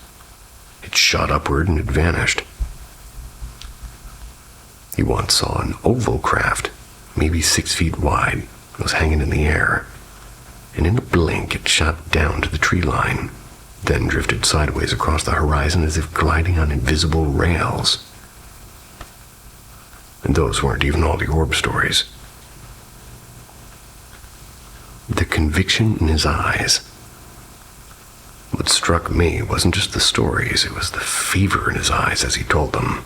It shot upward and it vanished. He once saw an oval craft, maybe 6 feet wide, was hanging in the air, and in a blink it shot down to the tree line, then drifted sideways across the horizon as if gliding on invisible rails. And those weren't even all the orb stories. The conviction in his eyes. What struck me wasn't just the stories, it was the fever in his eyes as he told them.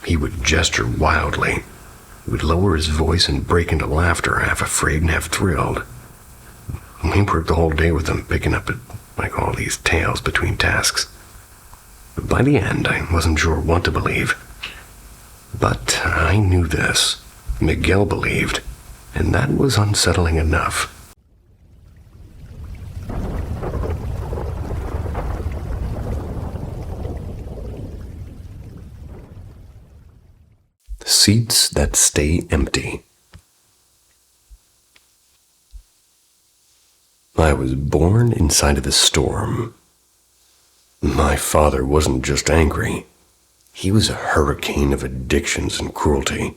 He would gesture wildly. He would lower his voice and break into laughter, half afraid and half thrilled. We worked the whole day with him, picking up like all these tales between tasks. But by the end, I wasn't sure what to believe. But I knew this. Miguel believed, and that was unsettling enough. Seats that stay empty. I was born inside of a storm. My father wasn't just angry. He was a hurricane of addictions and cruelty.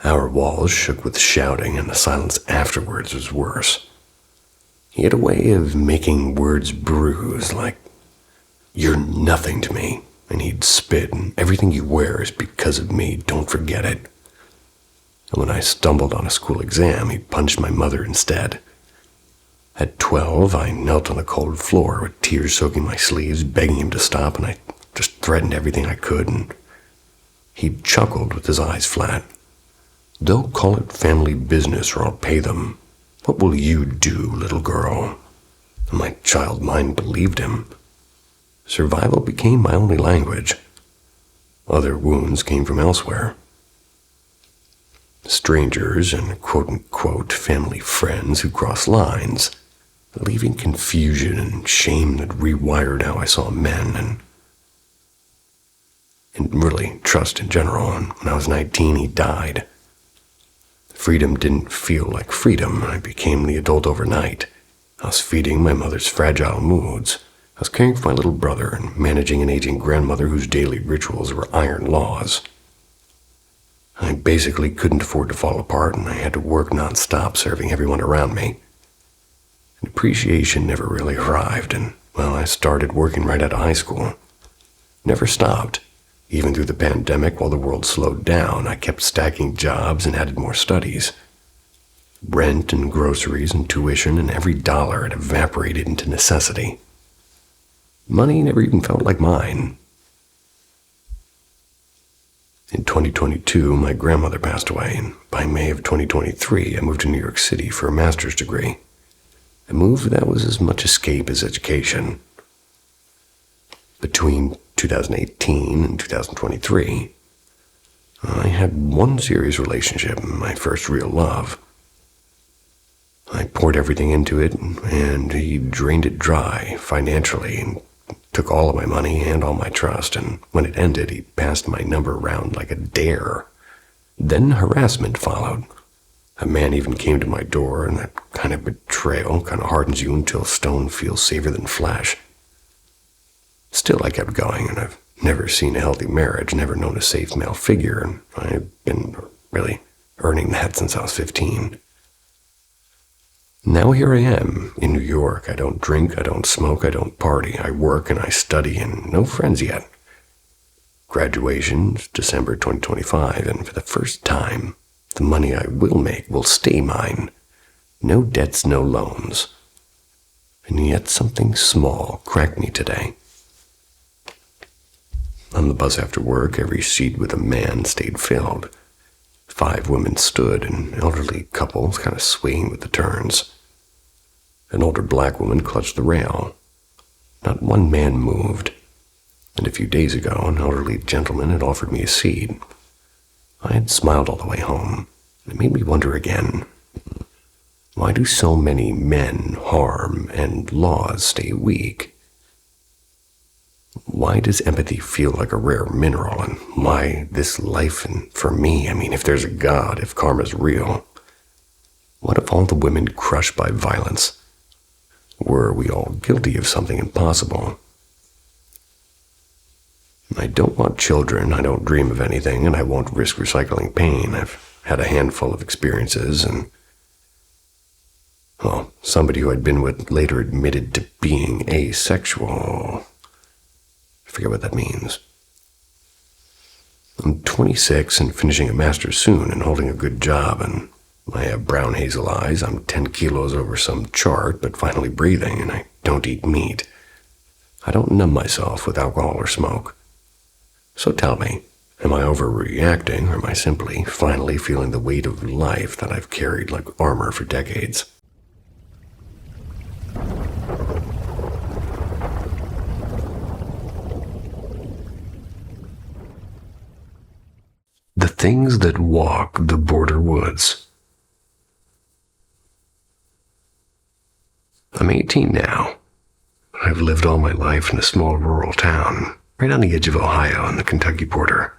Our walls shook with shouting, and the silence afterwards was worse. He had a way of making words bruise, like, "You're nothing to me," and he'd spit, and "Everything you wear is because of me, don't forget it." And when I stumbled on a school exam, he punched my mother instead. At 12, I knelt on the cold floor with tears soaking my sleeves, begging him to stop, and I just threatened everything I could, and he chuckled with his eyes flat. "They'll call it family business or I'll pay them. What will you do, little girl?" And my child mind believed him. Survival became my only language. Other wounds came from elsewhere. Strangers and quote-unquote family friends who cross lines, leaving confusion and shame that rewired how I saw men and really trust in general. And when I was 19, he died. Freedom didn't feel like freedom. I became the adult overnight. I was feeding my mother's fragile moods. I was caring for my little brother and managing an aging grandmother whose daily rituals were iron laws. I basically couldn't afford to fall apart, and I had to work nonstop serving everyone around me. And appreciation never really arrived, and, well, I started working right out of high school. Never stopped. Even through the pandemic, while the world slowed down, I kept stacking jobs and added more studies. Rent and groceries and tuition, and every dollar had evaporated into necessity. Money never even felt like mine. In 2022, my grandmother passed away, and by May of 2023, I moved to New York City for a master's degree. A move that was as much escape as education. Between 2018 and 2023, I had one serious relationship, my first real love. I poured everything into it, and he drained it dry financially and took all of my money and all my trust, and when it ended, he passed my number around like a dare. Then harassment followed. A man even came to my door, and that kind of betrayal kind of hardens you until stone feels safer than flesh. Still, I kept going, and I've never seen a healthy marriage, never known a safe male figure, and I've been really earning that since I was 15. Now here I am, in New York. I don't drink, I don't smoke, I don't party. I work and I study, and no friends yet. Graduation's December 2025, and for the first time, the money I will make will stay mine. No debts, no loans. And yet something small cracked me today. On the bus after work, every seat with a man stayed filled. 5 women stood, an elderly couple kind of swaying with the turns. An older black woman clutched the rail. Not one man moved. And a few days ago, an elderly gentleman had offered me a seat. I had smiled all the way home, and it made me wonder again. Why do so many men harm and laws stay weak? Why does empathy feel like a rare mineral, and why this life? And for me, if there's a God, if karma's real, what if all the women crushed by violence? Were we all guilty of something impossible? I don't want children, I don't dream of anything, and I won't risk recycling pain. I've had a handful of experiences, and, well, somebody who I'd been with later admitted to being asexual. I forget what that means. I'm 26 and finishing a master's soon and holding a good job, and I have brown hazel eyes. I'm 10 kilos over some chart, but finally breathing, and I don't eat meat. I don't numb myself with alcohol or smoke. So tell me, am I overreacting, or am I simply finally feeling the weight of life that I've carried like armor for decades? The things that walk the border woods. I'm 18 now. I've lived all my life in a small rural town, right on the edge of Ohio and the Kentucky border.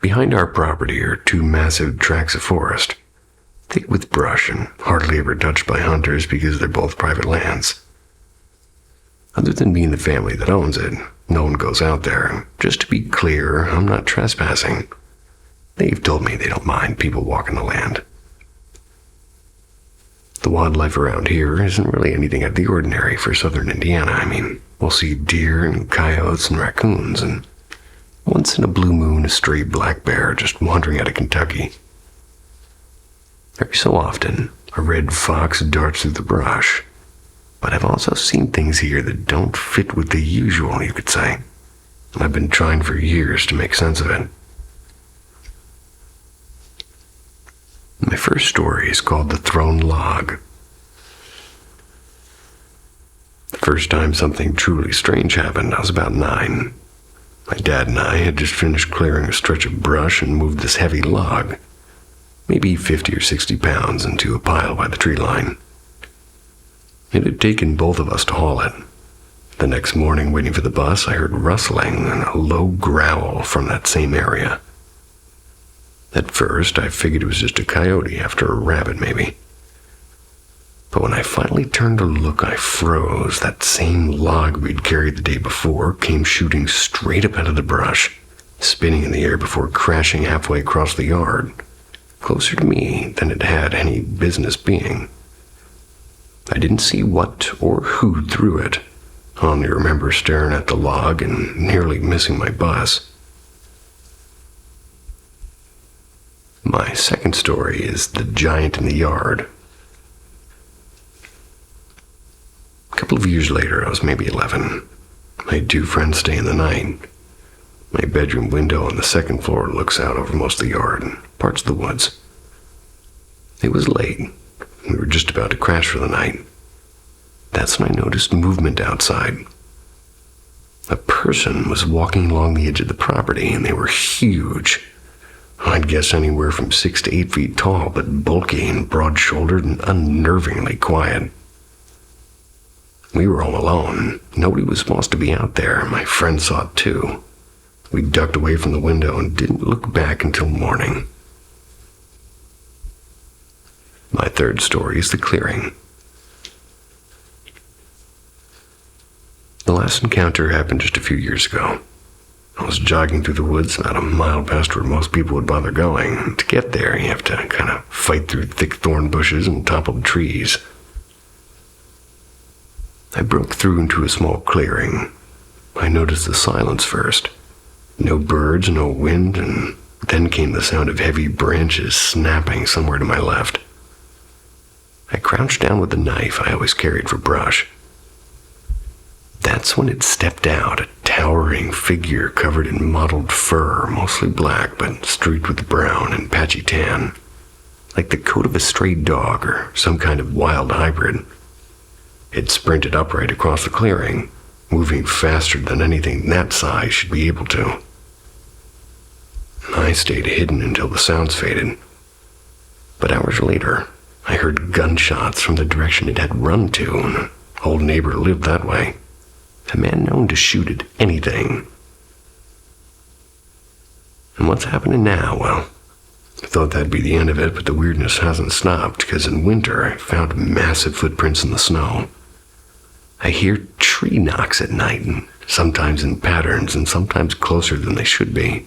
Behind our property are 2 massive tracts of forest, thick with brush and hardly ever touched by hunters because they're both private lands. Other than me and the family that owns it, no one goes out there. Just to be clear, I'm not trespassing. They've told me they don't mind people walking the land. The wildlife around here isn't really anything out of the ordinary for southern Indiana. We'll see deer and coyotes and raccoons, and once in a blue moon, a stray black bear just wandering out of Kentucky. Every so often, a red fox darts through the brush. But I've also seen things here that don't fit with the usual, you could say. And I've been trying for years to make sense of it. My first story is called The Thrown Log. The first time something truly strange happened, I was about 9. My dad and I had just finished clearing a stretch of brush and moved this heavy log, maybe 50 or 60 pounds, into a pile by the tree line. It had taken both of us to haul it. The next morning, waiting for the bus, I heard rustling and a low growl from that same area. At first, I figured it was just a coyote after a rabbit, maybe. But when I finally turned to look, I froze. That same log we'd carried the day before came shooting straight up out of the brush, spinning in the air before crashing halfway across the yard, closer to me than it had any business being. I didn't see what or who threw it. I only remember staring at the log and nearly missing my bus. My second story is the giant in the yard. A couple of years later, I was maybe 11. I had two friends staying the night. My bedroom window on the second floor looks out over most of the yard and parts of the woods. It was late. We were just about to crash for the night. That's when I noticed movement outside. A person was walking along the edge of the property, and they were huge. I'd guess anywhere from 6 to 8 feet tall, but bulky and broad-shouldered and unnervingly quiet. We were all alone. Nobody was supposed to be out there. My friend saw it too. We ducked away from the window and didn't look back until morning. My third story is the clearing. The last encounter happened just a few years ago. I was jogging through the woods about a mile past where most people would bother going. To get there, you have to kind of fight through thick thorn bushes and toppled trees. I broke through into a small clearing. I noticed the silence first. No birds, no wind, and then came the sound of heavy branches snapping somewhere to my left. I crouched down with the knife I always carried for brush. That's when it stepped out, a towering figure covered in mottled fur, mostly black but streaked with brown and patchy tan, like the coat of a stray dog or some kind of wild hybrid. It sprinted upright across the clearing, moving faster than anything that size should be able to. I stayed hidden until the sounds faded. But hours later, I heard gunshots from the direction it had run to, and an old neighbor lived that way. A man known to shoot at anything. And what's happening now? Well, I thought that'd be the end of it, but the weirdness hasn't stopped, because in winter I found massive footprints in the snow. I hear tree knocks at night, and sometimes in patterns, and sometimes closer than they should be.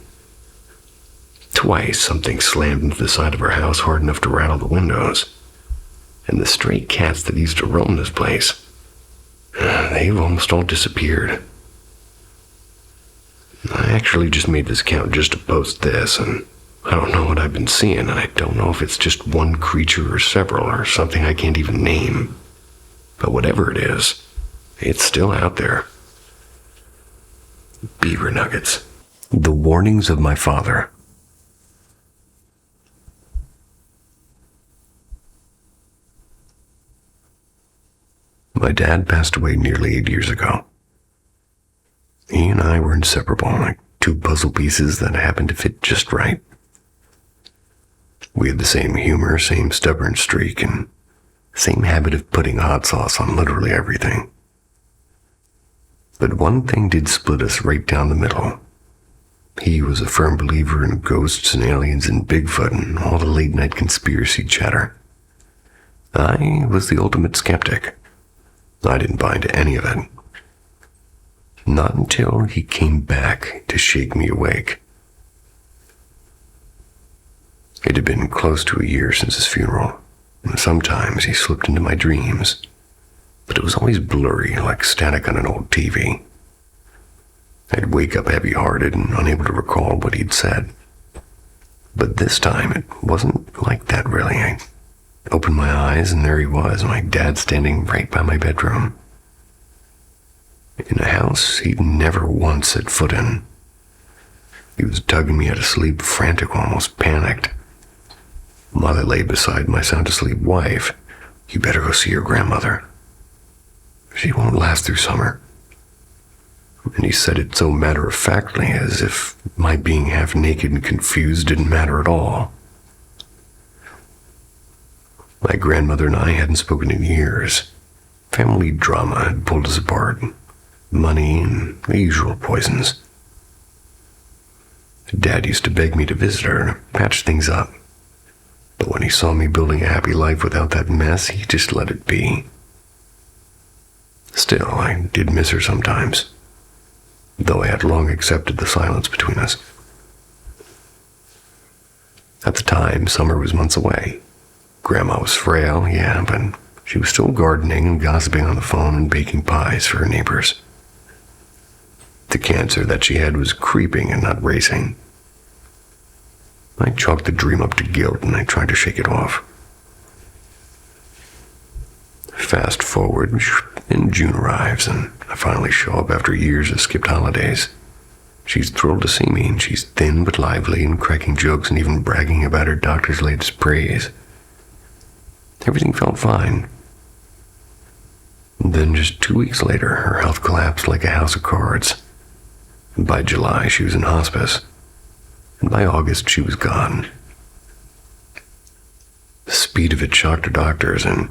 Twice, something slammed into the side of our house hard enough to rattle the windows. And the stray cats that used to roam this place, they've almost all disappeared. I actually just made this count just to post this, and I don't know what I've been seeing, and I don't know if it's just one creature or several or something I can't even name. But whatever it is, it's still out there. Beaver nuggets. The warnings of my father. My dad passed away nearly 8 years ago. He and I were inseparable, like two puzzle pieces that happened to fit just right. We had the same humor, same stubborn streak, and same habit of putting hot sauce on literally everything. But one thing did split us right down the middle. He was a firm believer in ghosts and aliens and Bigfoot and all the late-night conspiracy chatter. I was the ultimate skeptic. I didn't buy into any of it. Not until he came back to shake me awake. It had been close to a year since his funeral, and sometimes he slipped into my dreams, but it was always blurry, like static on an old TV. I'd wake up heavy-hearted and unable to recall what he'd said. But this time, it wasn't like that, really. I opened my eyes, and there he was, my dad standing right by my bedroom. In a house he'd never once set foot in. He was tugging me out of sleep, frantic, almost panicked. While I lay beside my sound-asleep wife, "You better go see your grandmother. She won't last through summer." and he said it so matter-of-factly, as if my being half naked and confused didn't matter at all. My grandmother and I hadn't spoken in years. Family drama had pulled us apart. Money and the usual poisons. Dad used to beg me to visit her and patch things up. But when he saw me building a happy life without that mess, he just let it be. Still, I did miss her sometimes, though I had long accepted the silence between us. At the time, summer was months away. Grandma was frail, yeah, but she was still gardening and gossiping on the phone and baking pies for her neighbors. The cancer that she had was creeping and not racing. I chalked the dream up to guilt and I tried to shake it off. Fast forward, and June arrives, and I finally show up after years of skipped holidays. She's thrilled to see me, and she's thin but lively and cracking jokes and even bragging about her doctor's latest praise. Everything felt fine. And then just 2 weeks later, her health collapsed like a house of cards. And by July, she was in hospice. And by August, she was gone. The speed of it shocked her doctors, and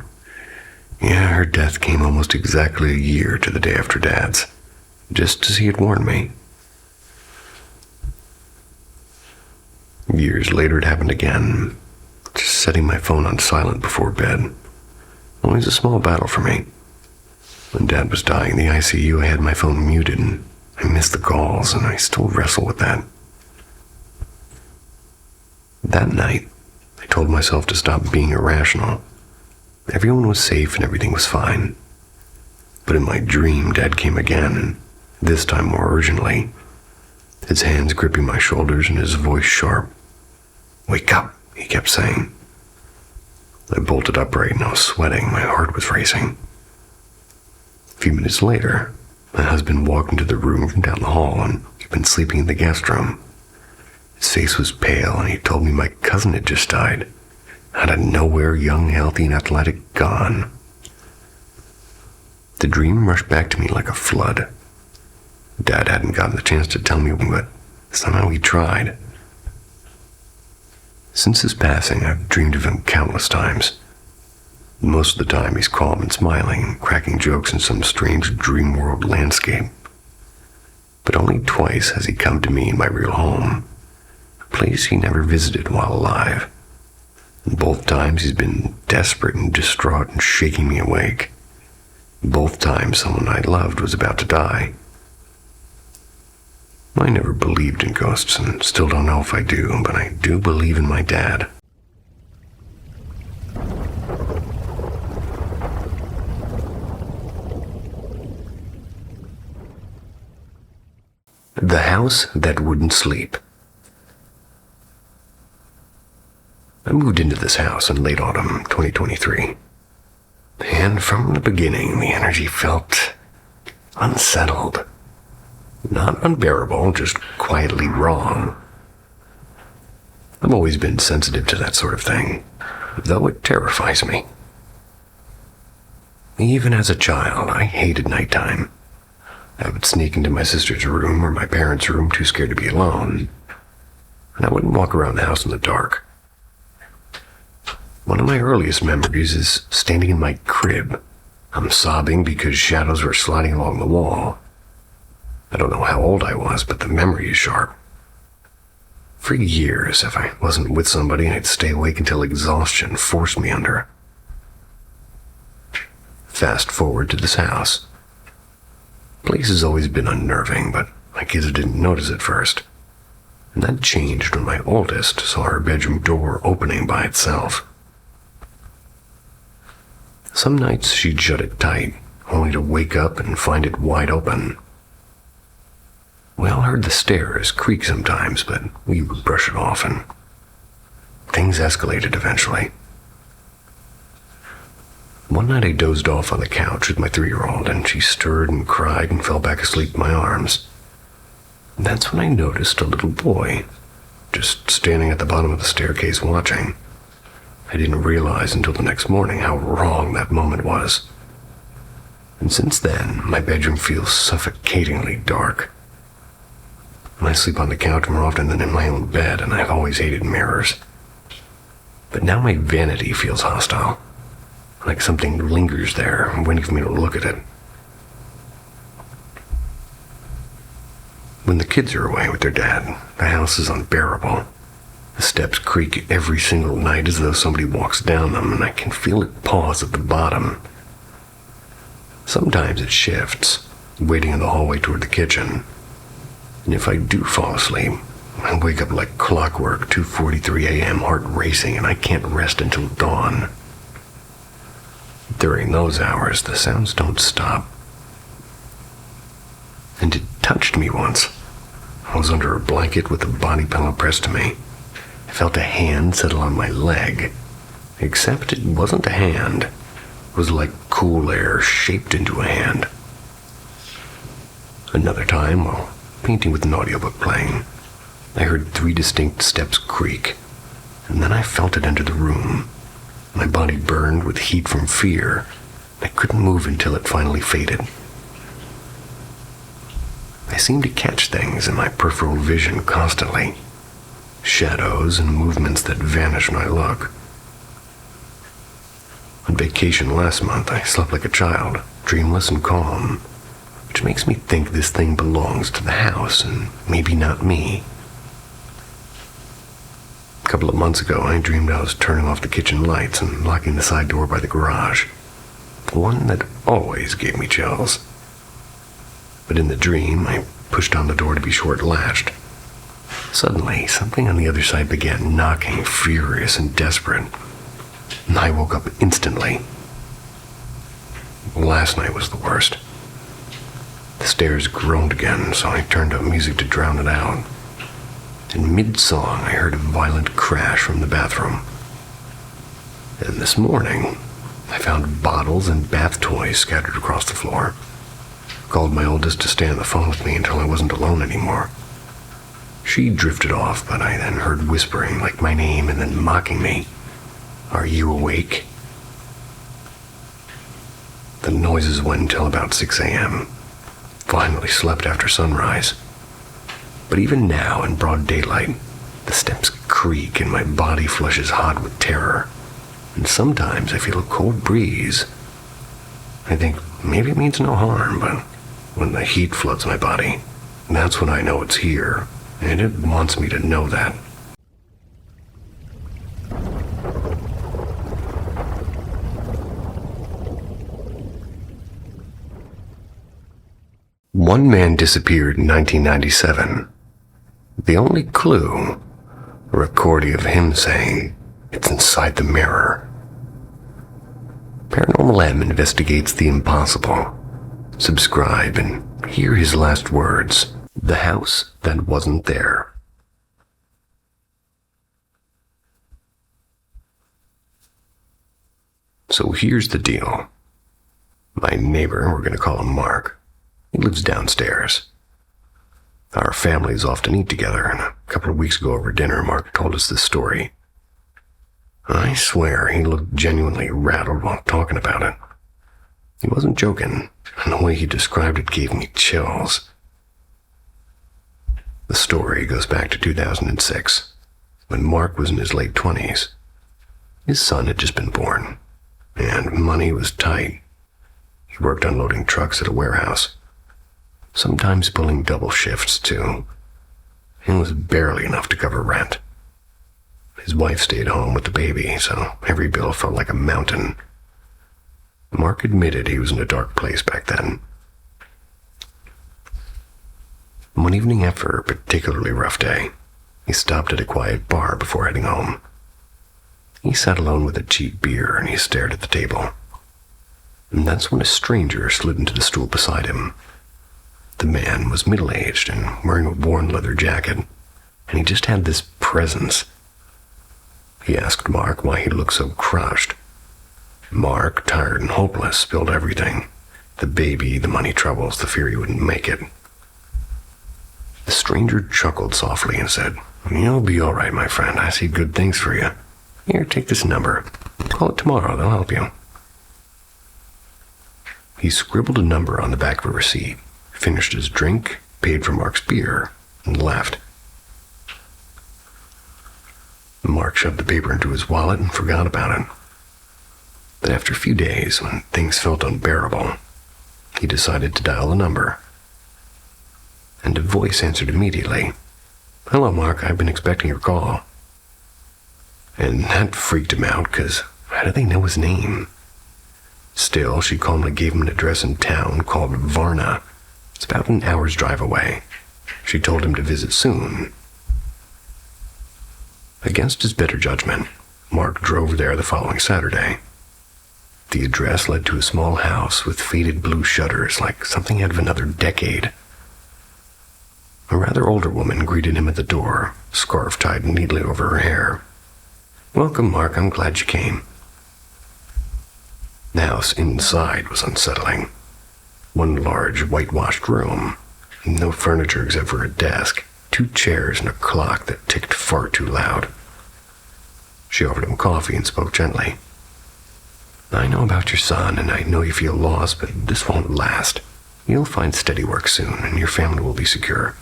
yeah, her death came almost exactly a year to the day after Dad's, just as he had warned me. Years later, it happened again, just setting my phone on silent before bed. Always a small battle for me. When Dad was dying in the ICU, I had my phone muted, and I missed the calls, and I still wrestle with that. That night, I told myself to stop being irrational. Everyone was safe and everything was fine. But in my dream, Dad came again, and this time more urgently. His hands gripping my shoulders and his voice sharp. "Wake up," he kept saying. I bolted upright and I was sweating. My heart was racing. A few minutes later, my husband walked into the room from down the hall, and he'd been sleeping in the guest room. His face was pale, and he told me my cousin had just died. Out of nowhere, young, healthy, and athletic, gone. The dream rushed back to me like a flood. Dad hadn't gotten the chance to tell me, but somehow he tried. Since his passing, I've dreamed of him countless times. Most of the time, he's calm and smiling, cracking jokes in some strange dream world landscape. But only twice has he come to me in my real home, a place he never visited while alive. And both times he's been desperate and distraught and shaking me awake. Both times someone I loved was about to die. I never believed in ghosts and still don't know if I do, but I do believe in my dad. The house that wouldn't sleep. I moved into this house in late autumn 2023. And from the beginning, the energy felt unsettled. Not unbearable, just quietly wrong. I've always been sensitive to that sort of thing, though it terrifies me. Even as a child, I hated nighttime. I would sneak into my sister's room or my parents' room, too scared to be alone. And I wouldn't walk around the house in the dark. One of my earliest memories is standing in my crib. I'm sobbing because shadows were sliding along the wall. I don't know how old I was, but the memory is sharp. For years, if I wasn't with somebody, I'd stay awake until exhaustion forced me under. Fast forward to this house. The place has always been unnerving, but my kids didn't notice at first. And that changed when my oldest saw her bedroom door opening by itself. Some nights she'd shut it tight, only to wake up and find it wide open. We all heard the stairs creak sometimes, but we would brush it off, and things escalated eventually. One night I dozed off on the couch with my 3-year-old, and she stirred and cried and fell back asleep in my arms. And that's when I noticed a little boy, just standing at the bottom of the staircase watching. I didn't realize until the next morning how wrong that moment was. And since then, my bedroom feels suffocatingly dark. I sleep on the couch more often than in my own bed, and I've always hated mirrors. But now my vanity feels hostile, like something lingers there, waiting for me to look at it. When the kids are away with their dad, the house is unbearable. The steps creak every single night as though somebody walks down them, and I can feel it pause at the bottom. Sometimes it shifts, waiting in the hallway toward the kitchen. And if I do fall asleep, I wake up like clockwork, 2:43 a.m., heart racing, and I can't rest until dawn. During those hours, the sounds don't stop. And it touched me once. I was under a blanket with a body pillow pressed to me. I felt a hand settle on my leg, except it wasn't a hand. It was like cool air shaped into a hand. Another time, while painting with an audiobook playing, I heard 3 distinct steps creak, and then I felt it enter the room. My body burned with heat from fear. I couldn't move until it finally faded. I seemed to catch things in my peripheral vision constantly. Shadows and movements that vanish when I look. On vacation last month, I slept like a child, dreamless and calm, which makes me think this thing belongs to the house and maybe not me. A couple of months ago, I dreamed I was turning off the kitchen lights and locking the side door by the garage. One that always gave me chills. But in the dream, I pushed on the door to be short-latched. Suddenly, something on the other side began knocking, furious and desperate. And I woke up instantly. Last night was the worst. The stairs groaned again, so I turned up music to drown it out. In mid-song, I heard a violent crash from the bathroom. And this morning, I found bottles and bath toys scattered across the floor. Called my oldest to stay on the phone with me until I wasn't alone anymore. She drifted off, but I then heard whispering like my name and then mocking me. "Are you awake?" The noises went until about 6 a.m. Finally slept after sunrise. But even now, in broad daylight, the steps creak and my body flushes hot with terror. And sometimes I feel a cold breeze. I think maybe it means no harm, but when the heat floods my body, that's when I know it's here, and it wants me to know that. One man disappeared in 1997. The only clue, a recording of him saying, "It's inside the mirror." Paranormal M investigates the impossible. Subscribe and hear his last words. The house that wasn't there. So here's the deal. My neighbor, we're going to call him Mark, he lives downstairs. Our families often eat together, and a couple of weeks ago over dinner, Mark told us this story. I swear he looked genuinely rattled while talking about it. He wasn't joking, and the way he described it gave me chills. The story goes back to 2006, when Mark was in his late 20s. His son had just been born, and money was tight. He worked unloading trucks at a warehouse, sometimes pulling double shifts too. It was barely enough to cover rent. His wife stayed home with the baby, so every bill felt like a mountain. Mark admitted he was in a dark place back then. One evening after a particularly rough day, he stopped at a quiet bar before heading home. He sat alone with a cheap beer and he stared at the table. And that's when a stranger slid into the stool beside him. The man was middle-aged and wearing a worn leather jacket, and he just had this presence. He asked Mark why he looked so crushed. Mark, tired and hopeless, spilled everything. The baby, the money troubles, the fear he wouldn't make it. The stranger chuckled softly and said, "You'll be all right, my friend. I see good things for you. Here, take this number. Call it tomorrow. They'll help you." he scribbled a number on the back of a receipt, finished his drink, paid for Mark's beer, and left. Mark shoved the paper into his wallet and forgot about it. But after a few days, when things felt unbearable, he decided to dial the number. And a voice answered immediately. "Hello, Mark, I've been expecting your call." And that freaked him out, because how did they know his name? Still, she calmly gave him an address in town called Varna. It's about an hour's drive away. She told him to visit soon. Against his better judgment, Mark drove there the following Saturday. The address led to a small house with faded blue shutters like something out of another decade. A rather older woman greeted him at the door, scarf tied neatly over her hair. "Welcome, Mark. I'm glad you came." The house inside was unsettling. One large, whitewashed room, no furniture except for a desk, 2 chairs, and a clock that ticked far too loud. She offered him coffee and spoke gently. "I know about your son, and I know you feel lost, but this won't last. You'll find steady work soon, and your family will be secure.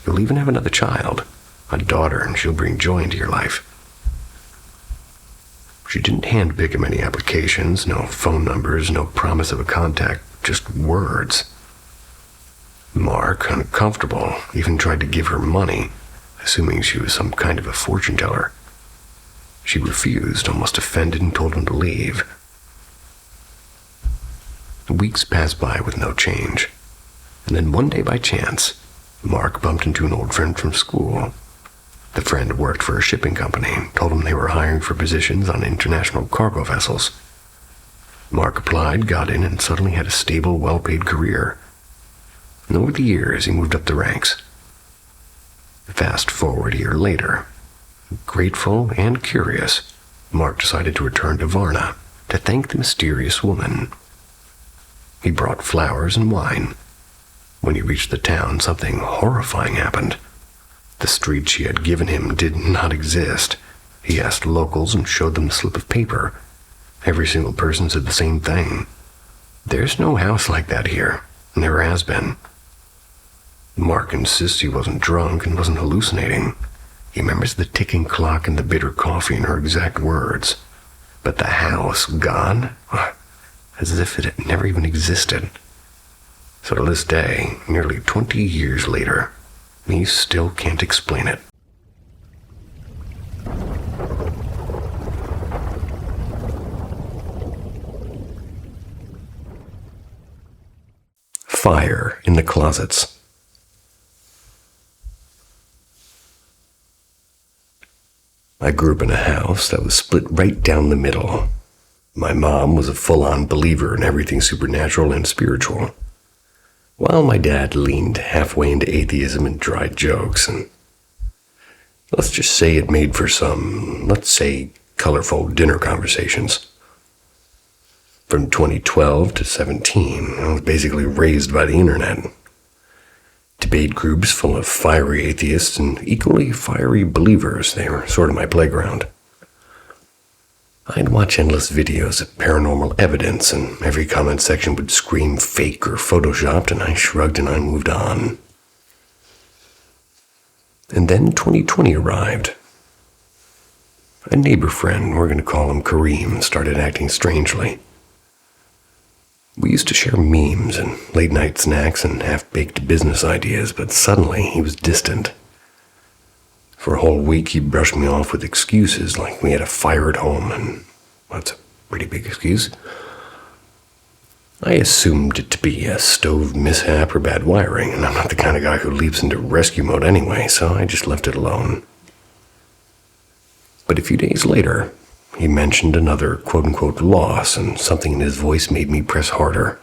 You'll even have another child, a daughter, and she'll bring joy into your life." She didn't handpick him any applications, no phone numbers, no promise of a contact, just words. Mark, uncomfortable, even tried to give her money, assuming she was some kind of a fortune teller. She refused, almost offended, and told him to leave. Weeks passed by with no change, and then one day by chance, Mark bumped into an old friend from school. The friend worked for a shipping company and told him they were hiring for positions on international cargo vessels. Mark applied, got in, and suddenly had a stable, well-paid career. And over the years, he moved up the ranks. Fast forward a year later, grateful and curious, Mark decided to return to Varna to thank the mysterious woman. He brought flowers and wine. When he reached the town, something horrifying happened. The street she had given him did not exist. He asked locals and showed them the slip of paper. Every single person said the same thing. "There's no house like that here. Never has been." Mark insists he wasn't drunk and wasn't hallucinating. He remembers the ticking clock and the bitter coffee in her exact words. But the house gone? As if it had never even existed. So to this day, nearly 20 years later, he still can't explain it. Fire in the closets. I grew up in a house that was split right down the middle. My mom was a full-on believer in everything supernatural and spiritual, while my dad leaned halfway into atheism and dry jokes, and let's just say it made for some, let's say, colorful dinner conversations. From 2012 to 17, I was basically raised by the internet. Debate groups full of fiery atheists and equally fiery believers, they were sort of my playground. I'd watch endless videos of paranormal evidence, and every comment section would scream fake or photoshopped, and I shrugged and I moved on. And then 2020 arrived. A neighbor friend, we're going to call him Kareem, started acting strangely. We used to share memes and late-night snacks and half-baked business ideas, but suddenly he was distant. For a whole week, he brushed me off with excuses like we had a fire at home, and that's a pretty big excuse. I assumed it to be a stove mishap or bad wiring, and I'm not the kind of guy who leaps into rescue mode anyway, so I just left it alone. But a few days later, he mentioned another quote-unquote loss, and something in his voice made me press harder.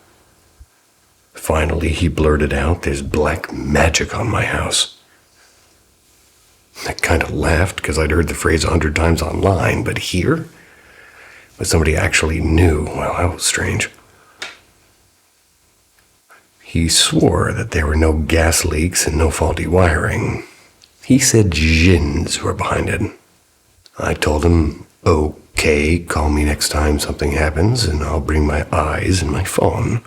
Finally, he blurted out, "There's black magic on my house." I kind of laughed because I'd heard the phrase 100 times online, but here, when somebody actually knew, well, that was strange. He swore that there were no gas leaks and no faulty wiring. He said jinns were behind it. I told him, "Okay, call me next time something happens, and I'll bring my eyes and my phone."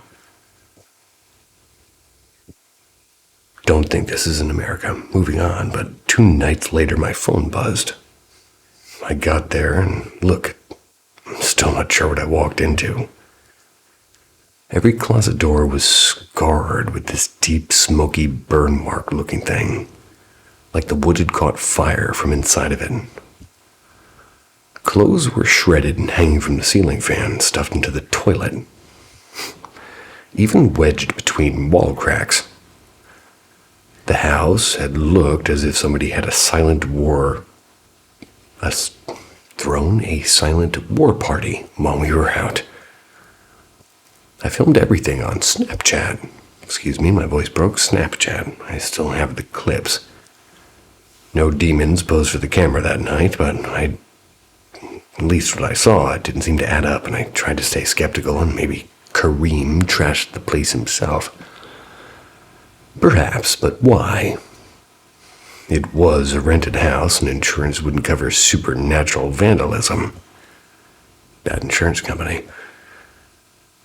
don't think this is in America. Moving on, but 2 nights later my phone buzzed. I got there and look, I'm still not sure what I walked into. Every closet door was scarred with this deep, smoky, burn mark looking thing, like the wood had caught fire from inside of it. Clothes were shredded and hanging from the ceiling fan, stuffed into the toilet, even wedged between wall cracks. The house had looked as if somebody had thrown a silent war party while we were out. I filmed everything on Snapchat. Excuse me, my voice broke. Snapchat. I still have the clips. No demons posed for the camera that night, but at least what I saw, it didn't seem to add up, and I tried to stay skeptical, and maybe Kareem trashed the place himself. Perhaps, but why? It was a rented house, and insurance wouldn't cover supernatural vandalism. Bad insurance company.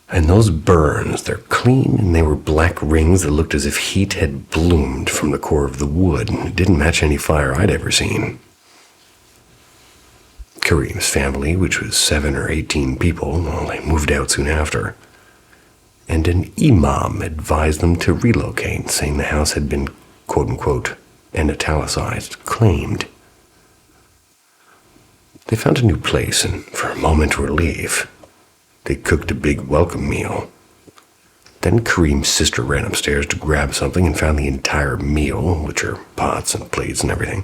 And those burns, they're clean, and they were black rings that looked as if heat had bloomed from the core of the wood, and it didn't match any fire I'd ever seen. Kareem's family, which was 7 or 18 people, well, they moved out soon after. And an imam advised them to relocate, saying the house had been, quote-unquote, and italicized, claimed. They found a new place, and for a moment of relief, they cooked a big welcome meal. Then Kareem's sister ran upstairs to grab something and found the entire meal, which are pots and plates and everything.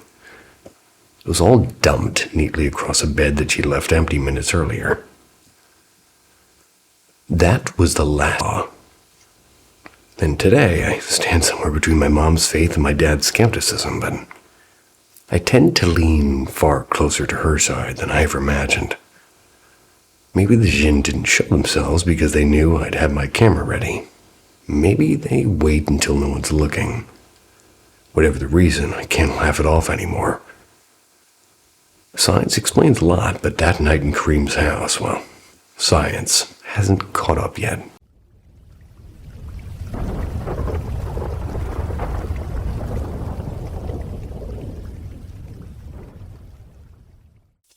It was all dumped neatly across a bed that she'd left empty minutes earlier. That was the last. And today I stand somewhere between my mom's faith and my dad's skepticism, but I tend to lean far closer to her side than I ever imagined. Maybe the jinn didn't show themselves because they knew I'd have my camera ready. Maybe they wait until no one's looking. Whatever the reason, I can't laugh it off anymore. Science explains a lot, but that night in Kareem's house, well, science hasn't caught up yet.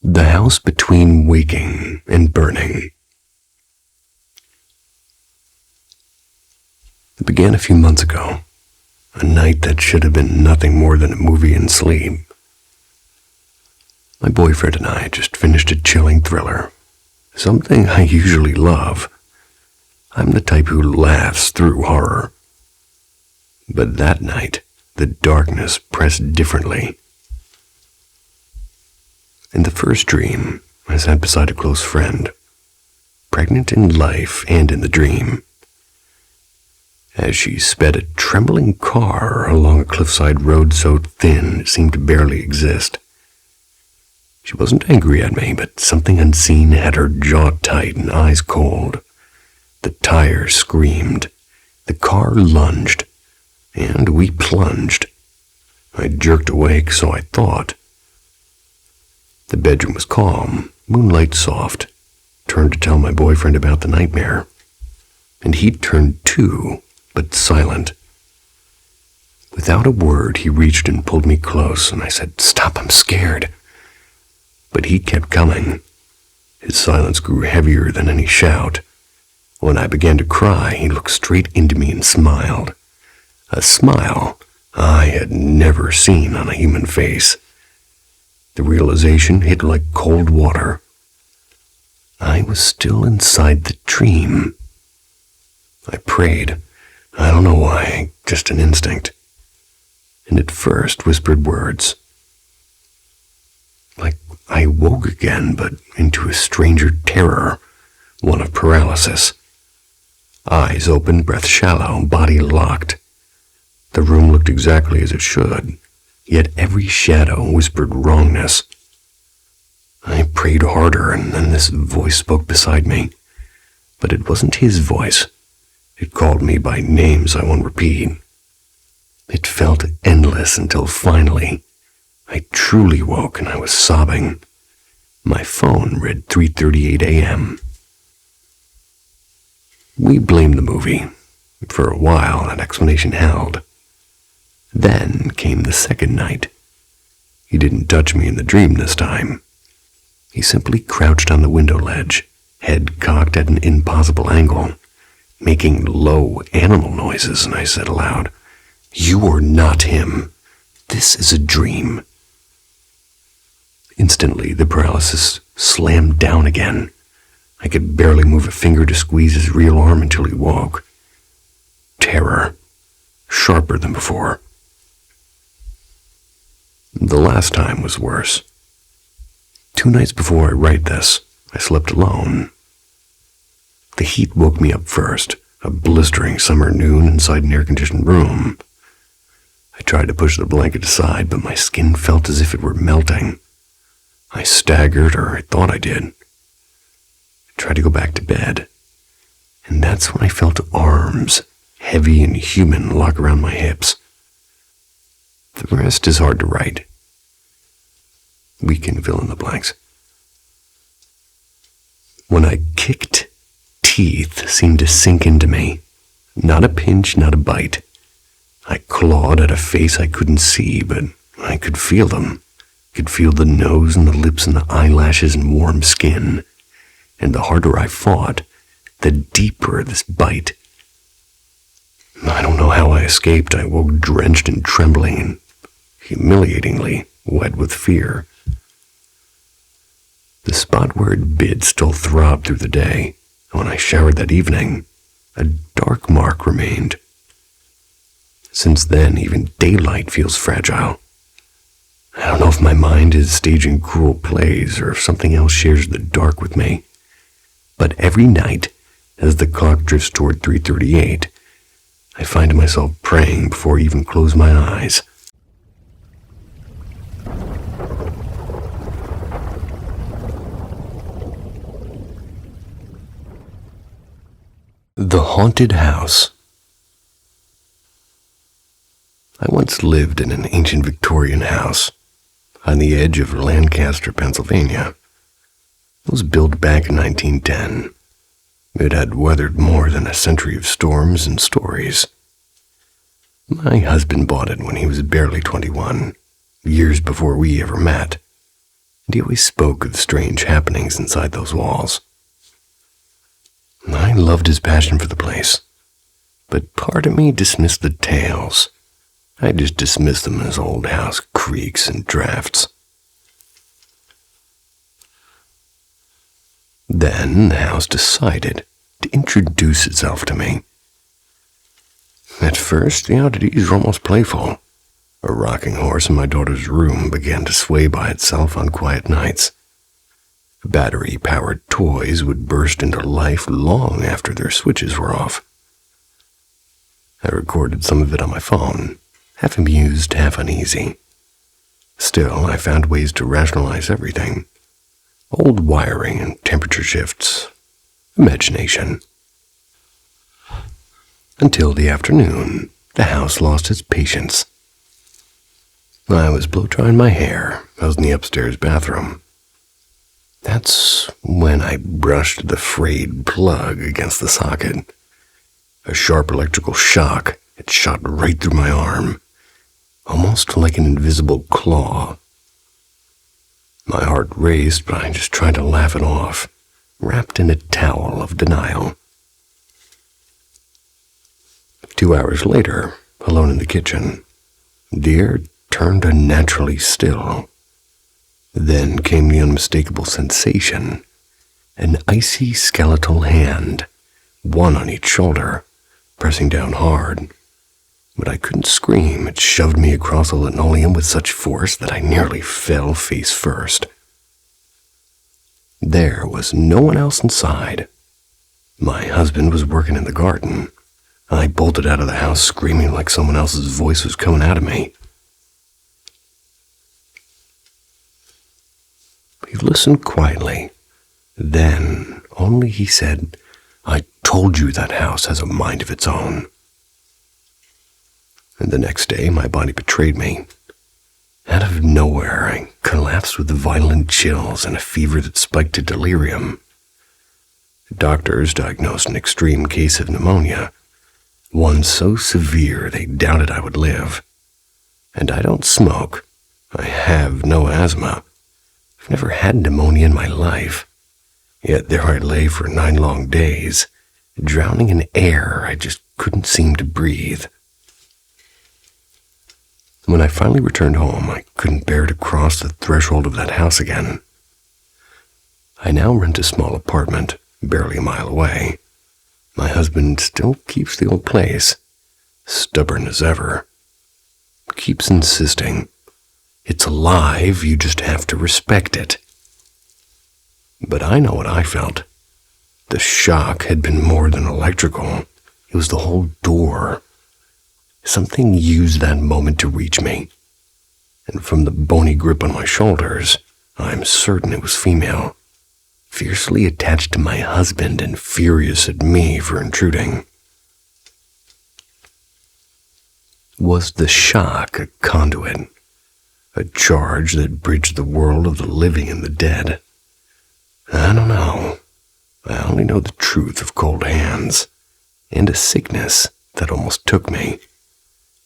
The house between waking and burning. It began a few months ago, a night that should have been nothing more than a movie and sleep. My boyfriend and I had just finished a chilling thriller, something I usually love. I'm the type who laughs through horror. But that night, the darkness pressed differently. In the first dream, I sat beside a close friend, pregnant in life and in the dream. As she sped a trembling car along a cliffside road so thin it seemed to barely exist. She wasn't angry at me, but something unseen had her jaw tight and eyes cold. The tires screamed, the car lunged, and we plunged. I jerked awake, so I thought. The bedroom was calm, moonlight soft. Turned to tell my boyfriend about the nightmare. And he turned too, but silent. Without a word, he reached and pulled me close, and I said, "Stop, I'm scared." But he kept coming. His silence grew heavier than any shout. When I began to cry, he looked straight into me and smiled. A smile I had never seen on a human face. The realization hit like cold water. I was still inside the dream. I prayed. I don't know why, just an instinct. And at first whispered words. Like I woke again, but into a stranger terror, one of paralysis. Eyes open, breath shallow, body locked. The room looked exactly as it should. Yet every shadow whispered wrongness. I prayed harder, and then this voice spoke beside me. But it wasn't his voice. It called me by names I won't repeat. It felt endless until finally, I truly woke and I was sobbing. My phone read 3:38 a.m. We blamed the movie. For a while, that explanation held. Then came the second night. He didn't touch me in the dream this time. He simply crouched on the window ledge, head cocked at an impossible angle, making low animal noises, and I said aloud, "You are not him. This is a dream." Instantly, the paralysis slammed down again. I could barely move a finger to squeeze his real arm until he woke. Terror, sharper than before. The last time was worse. 2 nights before I write this, I slept alone. The heat woke me up first, a blistering summer noon inside an air-conditioned room. I tried to push the blanket aside, but my skin felt as if it were melting. I staggered, or I thought I did. I tried to go back to bed, and that's when I felt arms, heavy and human, lock around my hips. The rest is hard to write. We can fill in the blanks. When I kicked, teeth seemed to sink into me. Not a pinch, not a bite. I clawed at a face I couldn't see, but I could feel them. Could feel the nose and the lips and the eyelashes and warm skin. And the harder I fought, the deeper this bite. I don't know how I escaped. I woke drenched and trembling and humiliatingly wet with fear. The spot where it bit still throbbed through the day. When I showered that evening, a dark mark remained. Since then, even daylight feels fragile. I don't know if my mind is staging cruel plays or if something else shares the dark with me. But every night, as the clock drifts toward 3:38, I find myself praying before I even close my eyes. The Haunted House. I once lived in an ancient Victorian house on the edge of Lancaster, Pennsylvania. It was built back in 1910. It had weathered more than a century of storms and stories. My husband bought it when he was barely 21, years before we ever met, and he always spoke of strange happenings inside those walls. I loved his passion for the place, but part of me dismissed the tales. I just dismissed them as old house creaks and drafts. Then the house decided to introduce itself to me. At first, the oddities were almost playful. A rocking horse in my daughter's room began to sway by itself on quiet nights. Battery-powered toys would burst into life long after their switches were off. I recorded some of it on my phone, half amused, half uneasy. Still, I found ways to rationalize everything. Old wiring and temperature shifts. Imagination. Until the afternoon, the house lost its patience. I was blow-drying my hair. I was in the upstairs bathroom. That's when I brushed the frayed plug against the socket. A sharp electrical shock. It shot right through my arm, almost like an invisible claw. My heart raced, but I just tried to laugh it off, wrapped in a towel of denial. 2 hours later, alone in the kitchen, the air turned unnaturally still. Then came the unmistakable sensation, an icy skeletal hand, one on each shoulder, pressing down hard. But I couldn't scream. It shoved me across the linoleum with such force that I nearly fell face first. There was no one else inside. My husband was working in the garden. I bolted out of the house screaming like someone else's voice was coming out of me. He listened quietly. Then only he said, "I told you that house has a mind of its own." And the next day, my body betrayed me. Out of nowhere, I collapsed with violent chills and a fever that spiked to delirium. The doctors diagnosed an extreme case of pneumonia, one so severe they doubted I would live. And I don't smoke. I have no asthma. I've never had pneumonia in my life. Yet there I lay for 9 long days, drowning in air I just couldn't seem to breathe. When I finally returned home, I couldn't bear to cross the threshold of that house again. I now rent a small apartment, barely a mile away. My husband still keeps the old place, stubborn as ever. Keeps insisting, it's alive, you just have to respect it. But I know what I felt. The shock had been more than electrical. It was the whole door. Something used that moment to reach me. And from the bony grip on my shoulders, I'm certain it was female. Fiercely attached to my husband and furious at me for intruding. Was the shock a conduit? A charge that bridged the world of the living and the dead? I don't know. I only know the truth of cold hands and a sickness that almost took me.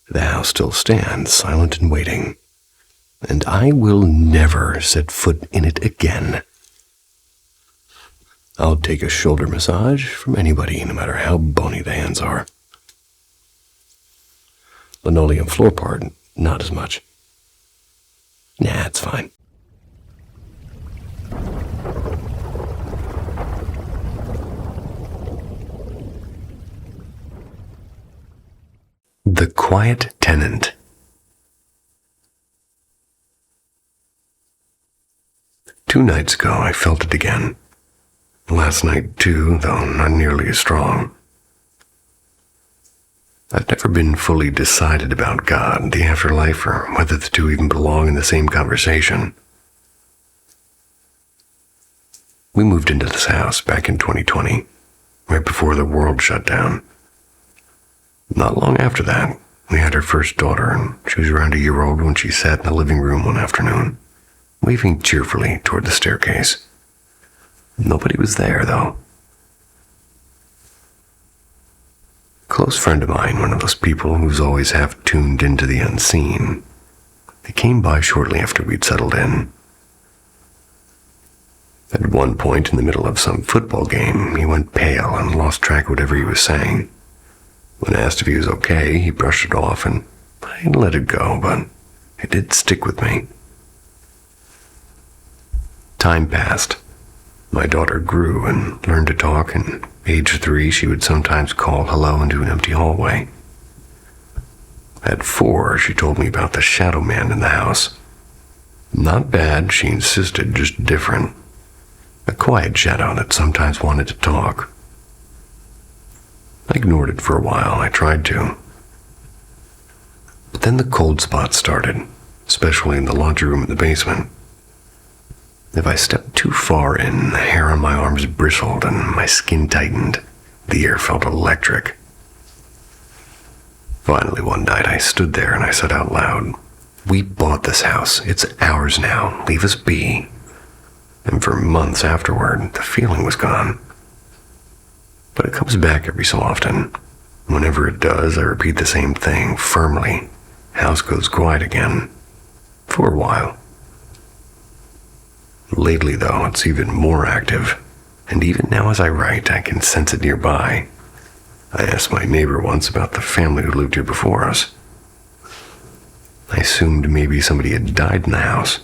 The house still stands, silent and waiting, and I will never set foot in it again. I'll take a shoulder massage from anybody, no matter how bony the hands are. Linoleum floor part, not as much. Nah, it's fine. The Quiet Tenant. Two nights ago, I felt it again. Last night, too, though not nearly as strong. I've never been fully decided about God, the afterlife, or whether the two even belong in the same conversation. We moved into this house back in 2020, right before the world shut down. Not long after that, we had our first daughter, and she was around a year old when she sat in the living room one afternoon, waving cheerfully toward the staircase. Nobody was there, though. A close friend of mine, one of those people who's always half tuned into the unseen, they came by shortly after we'd settled in. At one point in the middle of some football game, he went pale and lost track of whatever he was saying. When asked if he was okay, he brushed it off, and I let it go, but it did stick with me. Time passed. My daughter grew and learned to talk, and age 3, she would sometimes call hello into an empty hallway. At 4, she told me about the shadow man in the house. Not bad, she insisted, just different. A quiet shadow that sometimes wanted to talk. I ignored it for a while. I tried to. But then the cold spots started, especially in the laundry room in the basement. If I stepped too far in, the hair on my arms bristled and my skin tightened. The air felt electric. Finally, one night, I stood there and I said out loud, "We bought this house. It's ours now. Leave us be." And for months afterward, the feeling was gone. But it comes back every so often. Whenever it does, I repeat the same thing firmly. House goes quiet again. For a while. Lately, though, it's even more active. And even now as I write, I can sense it nearby. I asked my neighbor once about the family who lived here before us. I assumed maybe somebody had died in the house.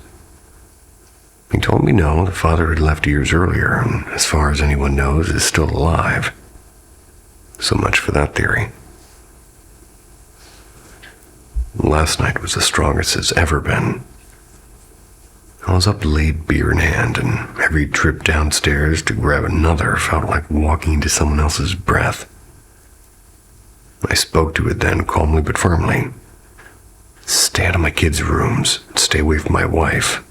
He told me no, the father had left years earlier, and as far as anyone knows, is still alive. So much for that theory. Last night was the strongest it's ever been. I was up late, beer in hand, and every trip downstairs to grab another felt like walking into someone else's breath. I spoke to it then, calmly but firmly. Stay out of my kids' rooms. Stay away from my wife.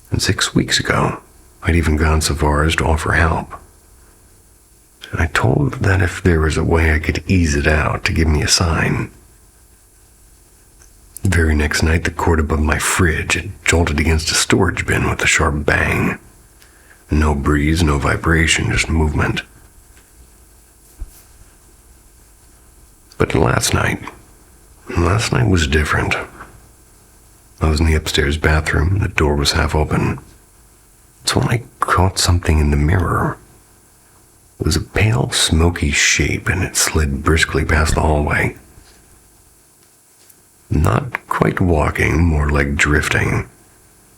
And 6 weeks ago, I'd even gone so far as to offer help. And I told that if there was a way I could ease it out, to give me a sign. The very next night, the cord above my fridge had jolted against a storage bin with a sharp bang. No breeze, no vibration, just movement. But last night, Last night was different. I was in the upstairs bathroom and the door was half open. It's when I caught something in the mirror. It was a pale, smoky shape and it slid briskly past the hallway. Not quite walking, more like drifting.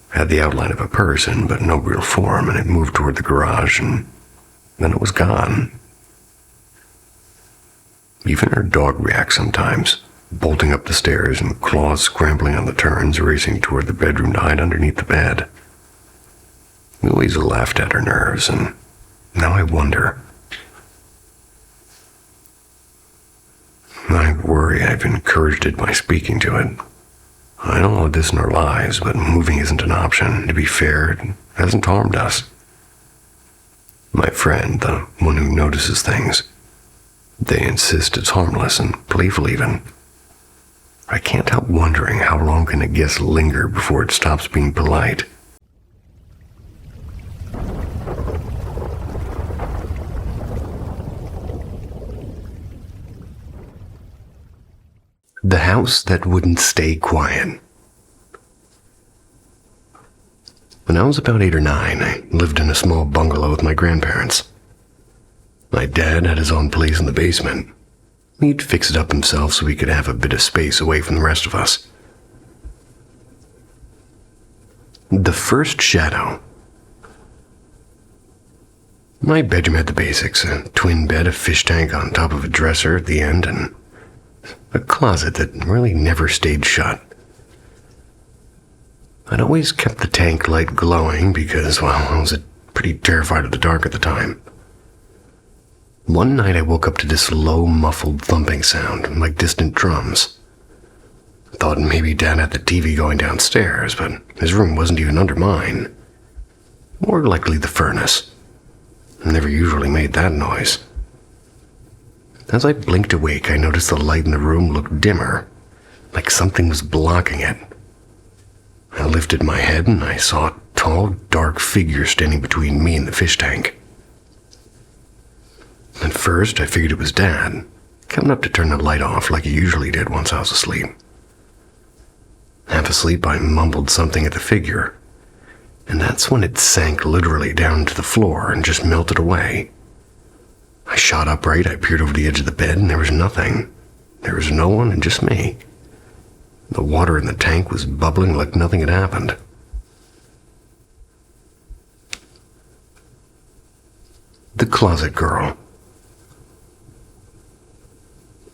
Had the outline of a person, but no real form, and it moved toward the garage, and then it was gone. Even our dog reacts sometimes, bolting up the stairs and claws scrambling on the turns, racing toward the bedroom to hide underneath the bed. We always laughed at her nerves, and now I wonder. I worry I've encouraged it by speaking to it. I don't want this in our lives, but moving isn't an option. To be fair, it hasn't harmed us. My friend, the one who notices things, they insist it's harmless and playful even. I can't help wondering how long can a guest linger before it stops being polite. The house that wouldn't stay quiet. When I was about 8 or 9, I lived in a small bungalow with my grandparents. My dad had his own place in the basement. He'd fix it up himself so we could have a bit of space away from the rest of us. The first shadow. My bedroom had the basics, a twin bed, a fish tank on top of a dresser at the end, and a closet that really never stayed shut. I'd always kept the tank light glowing because, well, I was pretty terrified of the dark at the time. One night I woke up to this low, muffled thumping sound, like distant drums. I thought maybe Dad had the TV going downstairs, but his room wasn't even under mine. More likely the furnace. It never usually made that noise. As I blinked awake, I noticed the light in the room looked dimmer, like something was blocking it. I lifted my head and I saw a tall, dark figure standing between me and the fish tank. At first, I figured it was Dad, coming up to turn the light off like he usually did once I was asleep. Half asleep, I mumbled something at the figure, and that's when it sank literally down to the floor and just melted away. I shot upright, I peered over the edge of the bed, and there was nothing. There was no one and just me. The water in the tank was bubbling like nothing had happened. The closet girl.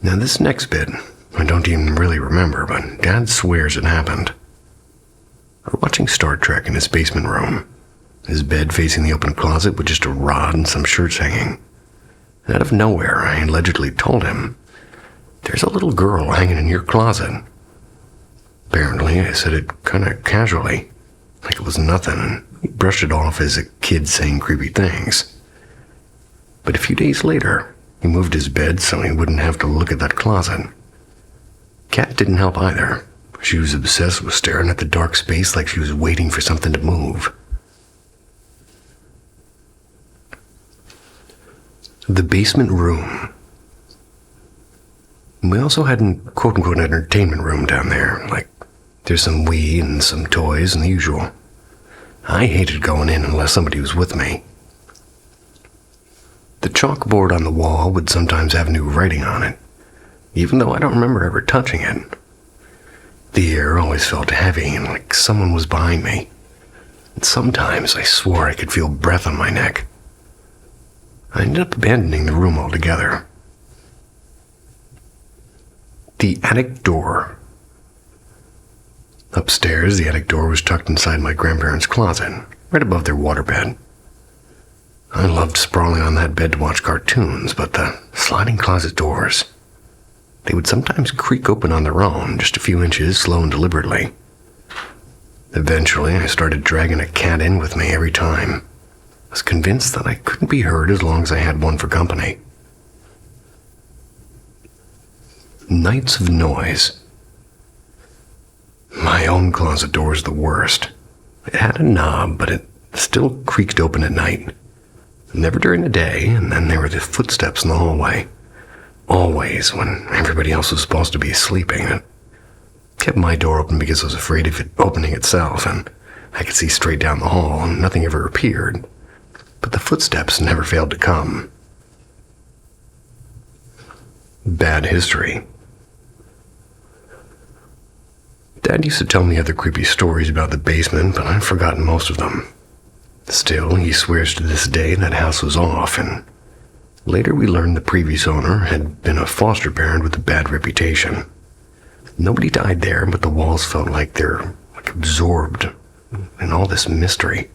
Now this next bit, I don't even really remember, but Dad swears it happened. We're watching Star Trek in his basement room. His bed facing the open closet with just a rod and some shirts hanging. Out of nowhere, I allegedly told him, "There's a little girl hanging in your closet." Apparently, I said it kind of casually, like it was nothing, and he brushed it off as a kid saying creepy things. But a few days later, he moved his bed so he wouldn't have to look at that closet. Kat didn't help either. She was obsessed with staring at the dark space like she was waiting for something to move. The basement room. We also had an quote-unquote entertainment room down there, like there's some Wii and some toys and the usual. I hated going in unless somebody was with me. The chalkboard on the wall would sometimes have new writing on it, even though I don't remember ever touching it. The air always felt heavy and like someone was behind me. And sometimes I swore I could feel breath on my neck. I ended up abandoning the room altogether. The attic door. Upstairs, the attic door was tucked inside my grandparents' closet, right above their waterbed. I loved sprawling on that bed to watch cartoons, but the sliding closet doors, they would sometimes creak open on their own, just a few inches, slow and deliberately. Eventually, I started dragging a cat in with me every time. I was convinced that I couldn't be heard as long as I had one for company. Nights of noise. My own closet door was the worst. It had a knob, but it still creaked open at night. Never during the day, and then there were the footsteps in the hallway. always when everybody else was supposed to be sleeping. I kept my door open because I was afraid of it opening itself, and I could see straight down the hall, and nothing ever appeared. But the footsteps never failed to come. Bad history. Dad used to tell me other creepy stories about the basement, but I've forgotten most of them. Still, he swears to this day that house was off, and later we learned the previous owner had been a foster parent with a bad reputation. Nobody died there, but the walls felt like they're absorbed in all this mystery.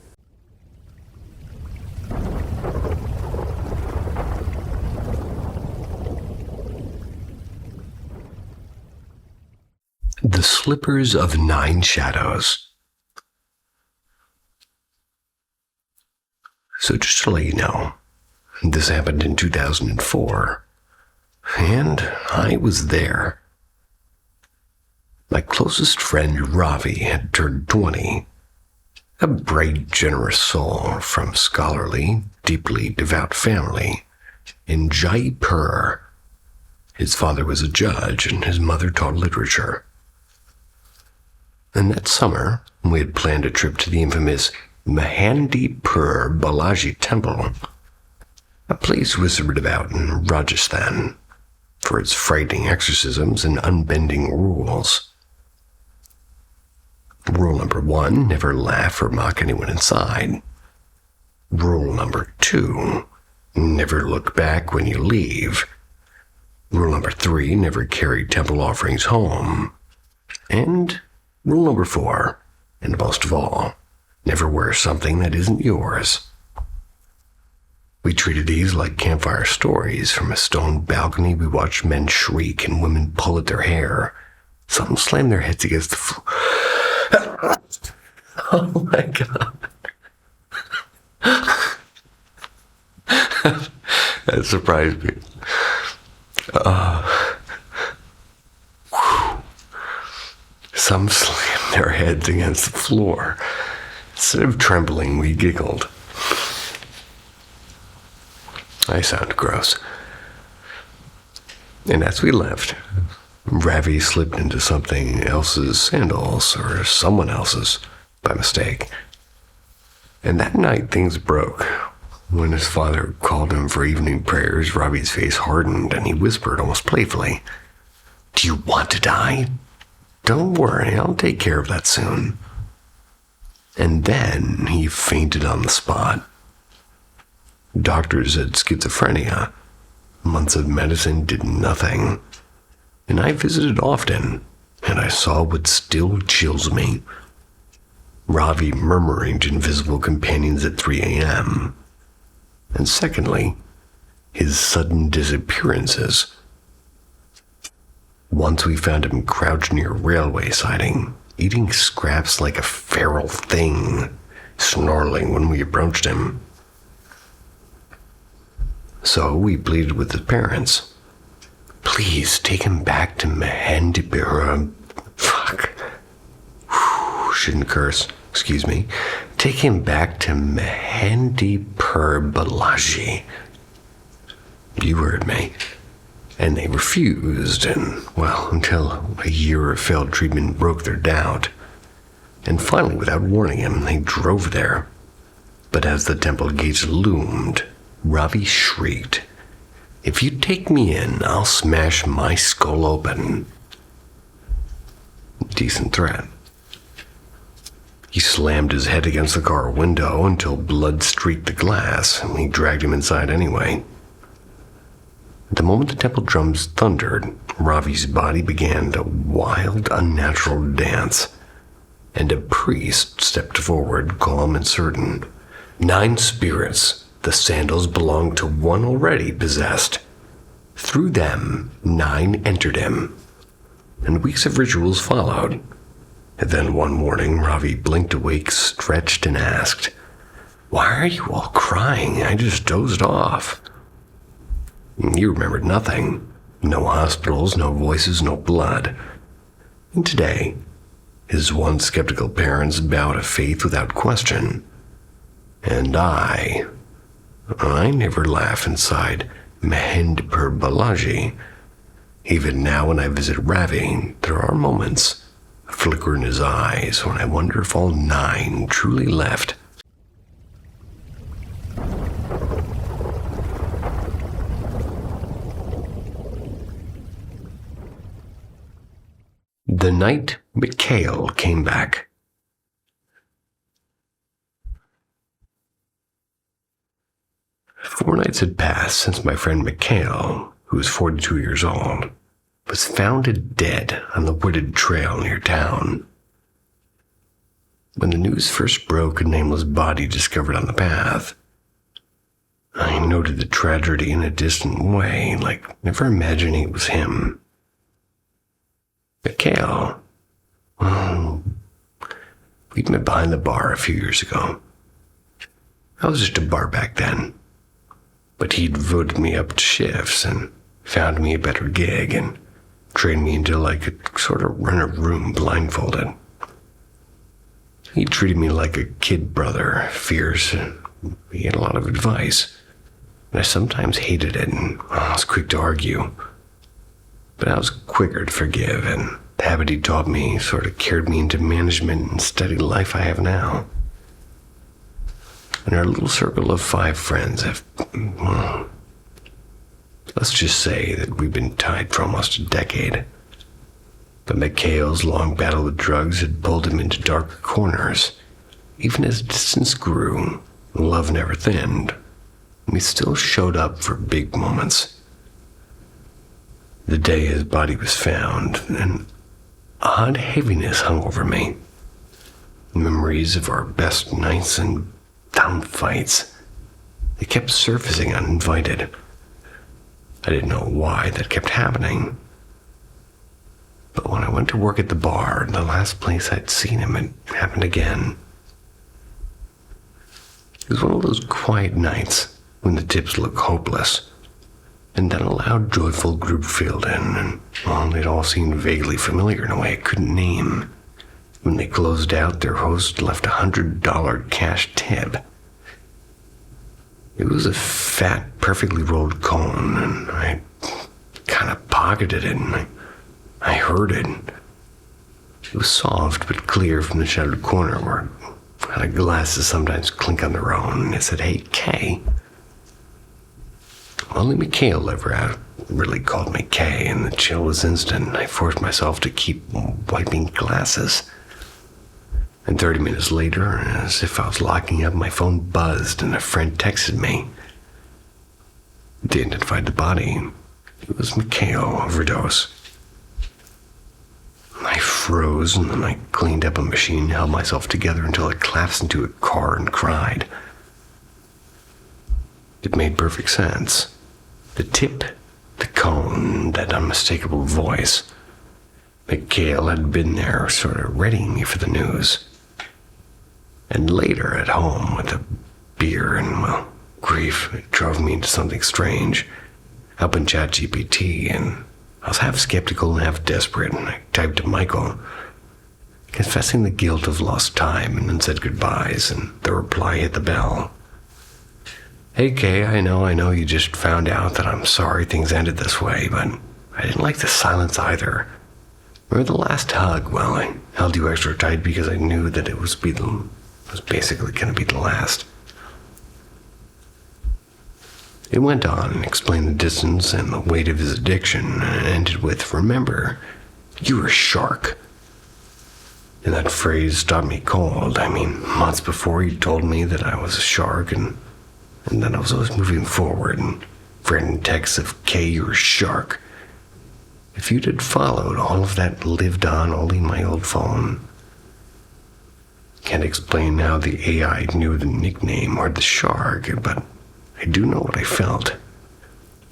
The Slippers of Nine Shadows. So just to let you know, this happened in 2004, and I was there. My closest friend, Ravi, had turned 20. A bright, generous soul from scholarly, deeply devout family in Jaipur. His father was a judge, and his mother taught literature. And that summer, we had planned a trip to the infamous Mahandipur Balaji Temple, a place whispered about in Rajasthan for its frightening exorcisms and unbending rules. Rule number 1, never laugh or mock anyone inside. Rule number 2, never look back when you leave. Rule number 3, never carry temple offerings home. And rule number 4, and most of all, never wear something that isn't yours. We treated these like campfire stories. From a stone balcony, we watched men shriek and women pull at their hair. Some slammed their heads against the floor. Oh my God. That surprised me. Some slammed their heads against the floor. Instead of trembling, we giggled. I sound gross. And as we left, Ravi slipped into something else's sandals, or someone else's, by mistake. And that night things broke. When his father called him for evening prayers, Ravi's face hardened and he whispered almost playfully, "Do you want to die? Don't worry, I'll take care of that soon." And then he fainted on the spot. Doctors said schizophrenia. Months of medicine did nothing. And I visited often, and I saw what still chills me. Ravi murmuring to invisible companions at 3 a.m. And secondly, his sudden disappearances. Once we found him crouched near a railway siding, eating scraps like a feral thing, snarling when we approached him. So we pleaded with his parents. "Please take him back to Mahandipur. Shouldn't curse. Excuse me. Take him back to Mahandipur Balaji." You heard me. And they refused, and, well, until a year of failed treatment broke their doubt. And finally, without warning him, they drove there. But as the temple gates loomed, Ravi shrieked, "If you take me in, I'll smash my skull open." Decent threat. He slammed his head against the car window until blood streaked the glass, and we dragged him inside anyway. The moment the temple drums thundered, Ravi's body began a wild, unnatural dance, and a priest stepped forward, calm and certain. 9 spirits, the sandals belonged to one already possessed. Through them, 9 entered him, and weeks of rituals followed. And then one morning, Ravi blinked awake, stretched, and asked, "Why are you all crying? I just dozed off." He remembered nothing. No hospitals, no voices, no blood. And today, his once skeptical parents bow to faith without question. And I never laugh inside Mahendra Balaji. Even now when I visit Ravi, there are moments, a flicker in his eyes, when I wonder if all 9 truly left. The night Mikhail came back. Four nights had passed since my friend Mikhail, who was 42 years old, was found dead on the wooded trail near town. When the news first broke, a nameless body discovered on the path, I noted the tragedy in a distant way, like never imagining it was him. Mikhail, well, we'd met behind the bar a few years ago. I was just a bar back then, but he'd voted me up to shifts and found me a better gig and trained me until I could sort of run a room blindfolded. He treated me like a kid brother, fierce, and he had a lot of advice. And I sometimes hated it and I was quick to argue. But I was quicker to forgive, and the habit he taught me sort of carried me into management and steady life I have now. And our little circle of 5 friends have, well, let's just say that we've been tied for almost a decade. But Mikhail's long battle with drugs had pulled him into darker corners. Even as distance grew, love never thinned. We still showed up for big moments. The day his body was found, an odd heaviness hung over me. Memories of our best nights and dumb fights, they kept surfacing uninvited. I didn't know why that kept happening. But when I went to work at the bar, the last place I'd seen him, it happened again. It was one of those quiet nights when the tips look hopeless. And then a loud, joyful group filled in, and well, they'd all seemed vaguely familiar in a way I couldn't name. When they closed out, their host left $100 cash tip. It was a fat, perfectly rolled cone, and I kind of pocketed it, and I heard it. It was soft but clear from the shadowed corner where kind of glasses sometimes clink on their own, and it said, "Hey, Kay." Only Mikhail ever really called me Kay, and the chill was instant. I forced myself to keep wiping glasses. And 30 minutes later, as if I was locking up, my phone buzzed and a friend texted me. They identified the body. It was Mikhail, overdose. I froze, and then I cleaned up a machine, held myself together until I collapsed into a car and cried. It made perfect sense. The tip, the cone, that unmistakable voice. Mikhail had been there, sort of readying me for the news. And later at home with a beer and, well, grief, it drove me into something strange. I opened ChatGPT, and I was half skeptical and half desperate, and I typed to Michael, confessing the guilt of lost time, and then said goodbyes, and the reply hit the bell. "Hey, Kay, I know you just found out that I'm sorry things ended this way, but I didn't like the silence either. Remember the last hug? Well, I held you extra tight because I knew that it was basically going to be the last." It went on and explained the distance and the weight of his addiction, and it ended with, "Remember, you were a shark." And that phrase stopped me cold. I mean, months before he told me that I was a shark, and then I was always moving forward, and writing texts of, "Kay, you're a shark." If you'd had followed, all of that lived on only in my old phone. Can't explain how the AI knew the nickname or the shark, but I do know what I felt.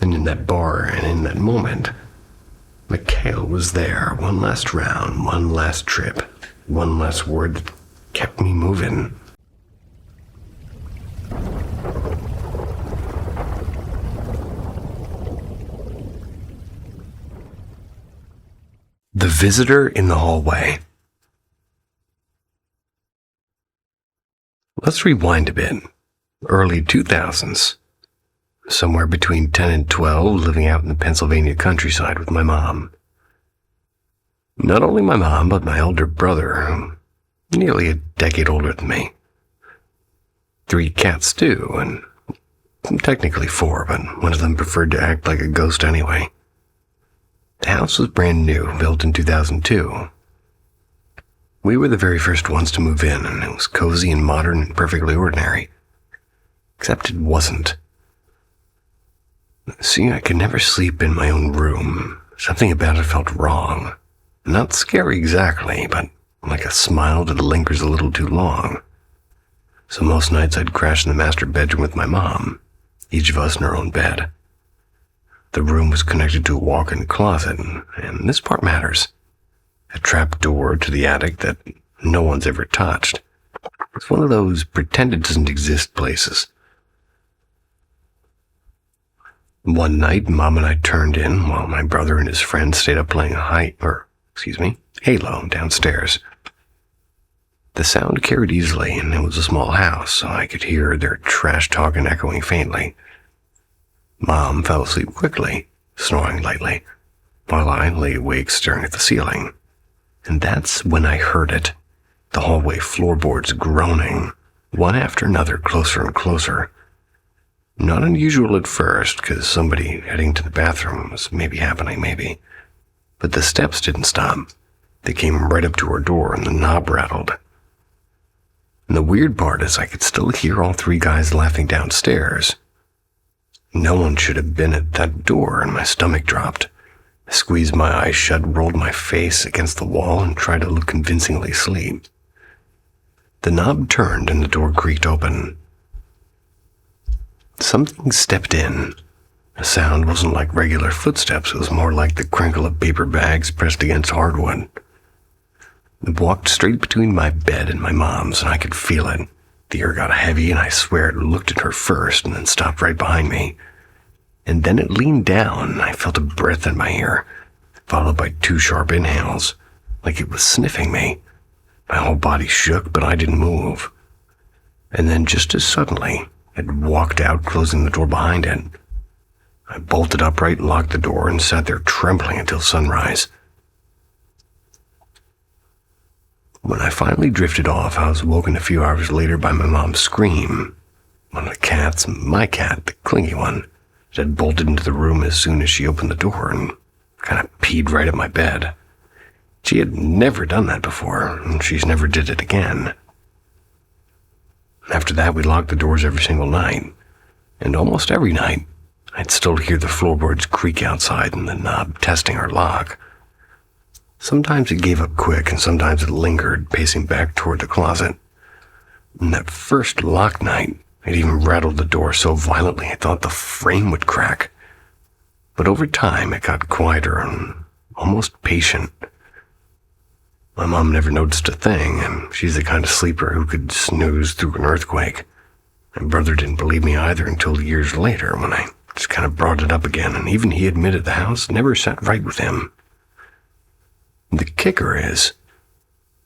And in that bar and in that moment, Mikhail was there. One last round, one last trip, one last word that kept me moving. The visitor in the hallway. Let's rewind a bit. Early 2000s. somewhere between 10 and 12, living out in the Pennsylvania countryside with my mom. Not only my mom, but my elder brother, nearly a decade older than me. 3 cats too, and technically 4, but one of them preferred to act like a ghost anyway. The house was brand new, built in 2002. We were the very first ones to move in, and it was cozy and modern and perfectly ordinary. Except it wasn't. See, I could never sleep in my own room. Something about it felt wrong. Not scary exactly, but like a smile that lingers a little too long. So most nights I'd crash in the master bedroom with my mom, each of us in our own bed. The room was connected to a walk-in closet, and this part matters. A trap door to the attic that no one's ever touched. It's one of those pretend it doesn't exist places. One night, Mom and I turned in while my brother and his friend stayed up playing Halo downstairs. The sound carried easily, and it was a small house, so I could hear their trash talking echoing faintly. Mom fell asleep quickly, snoring lightly, while I lay awake staring at the ceiling. And that's when I heard it, the hallway floorboards groaning, one after another, closer and closer. Not unusual at first, because somebody heading to the bathroom was happening. But the steps didn't stop. They came right up to our door, and the knob rattled. And the weird part is I could still hear all 3 guys laughing downstairs. No one should have been at that door, and my stomach dropped. I squeezed my eyes shut, rolled my face against the wall, and tried to look convincingly asleep. The knob turned, and the door creaked open. Something stepped in. The sound wasn't like regular footsteps. It was more like the crinkle of paper bags pressed against hardwood. It walked straight between my bed and my mom's, and I could feel it. The air got heavy, and I swear it looked at her first and then stopped right behind me. And then it leaned down, and I felt a breath in my ear, followed by 2 sharp inhales, like it was sniffing me. My whole body shook, but I didn't move. And then just as suddenly, it walked out, closing the door behind it. I bolted upright, locked the door, and sat there trembling until sunrise. When I finally drifted off, I was woken a few hours later by my mom's scream. One of the cats, my cat, the clingy one, had bolted into the room as soon as she opened the door and kind of peed right at my bed. She had never done that before, and she's never did it again. After that, we locked the doors every single night, and almost every night, I'd still hear the floorboards creak outside and the knob testing our lock. Sometimes it gave up quick, and sometimes it lingered, pacing back toward the closet. And that first lock night, it even rattled the door so violently I thought the frame would crack. But over time, it got quieter and almost patient. My mom never noticed a thing, and she's the kind of sleeper who could snooze through an earthquake. My brother didn't believe me either until years later when I just kind of brought it up again, and even he admitted the house never sat right with him. The kicker is,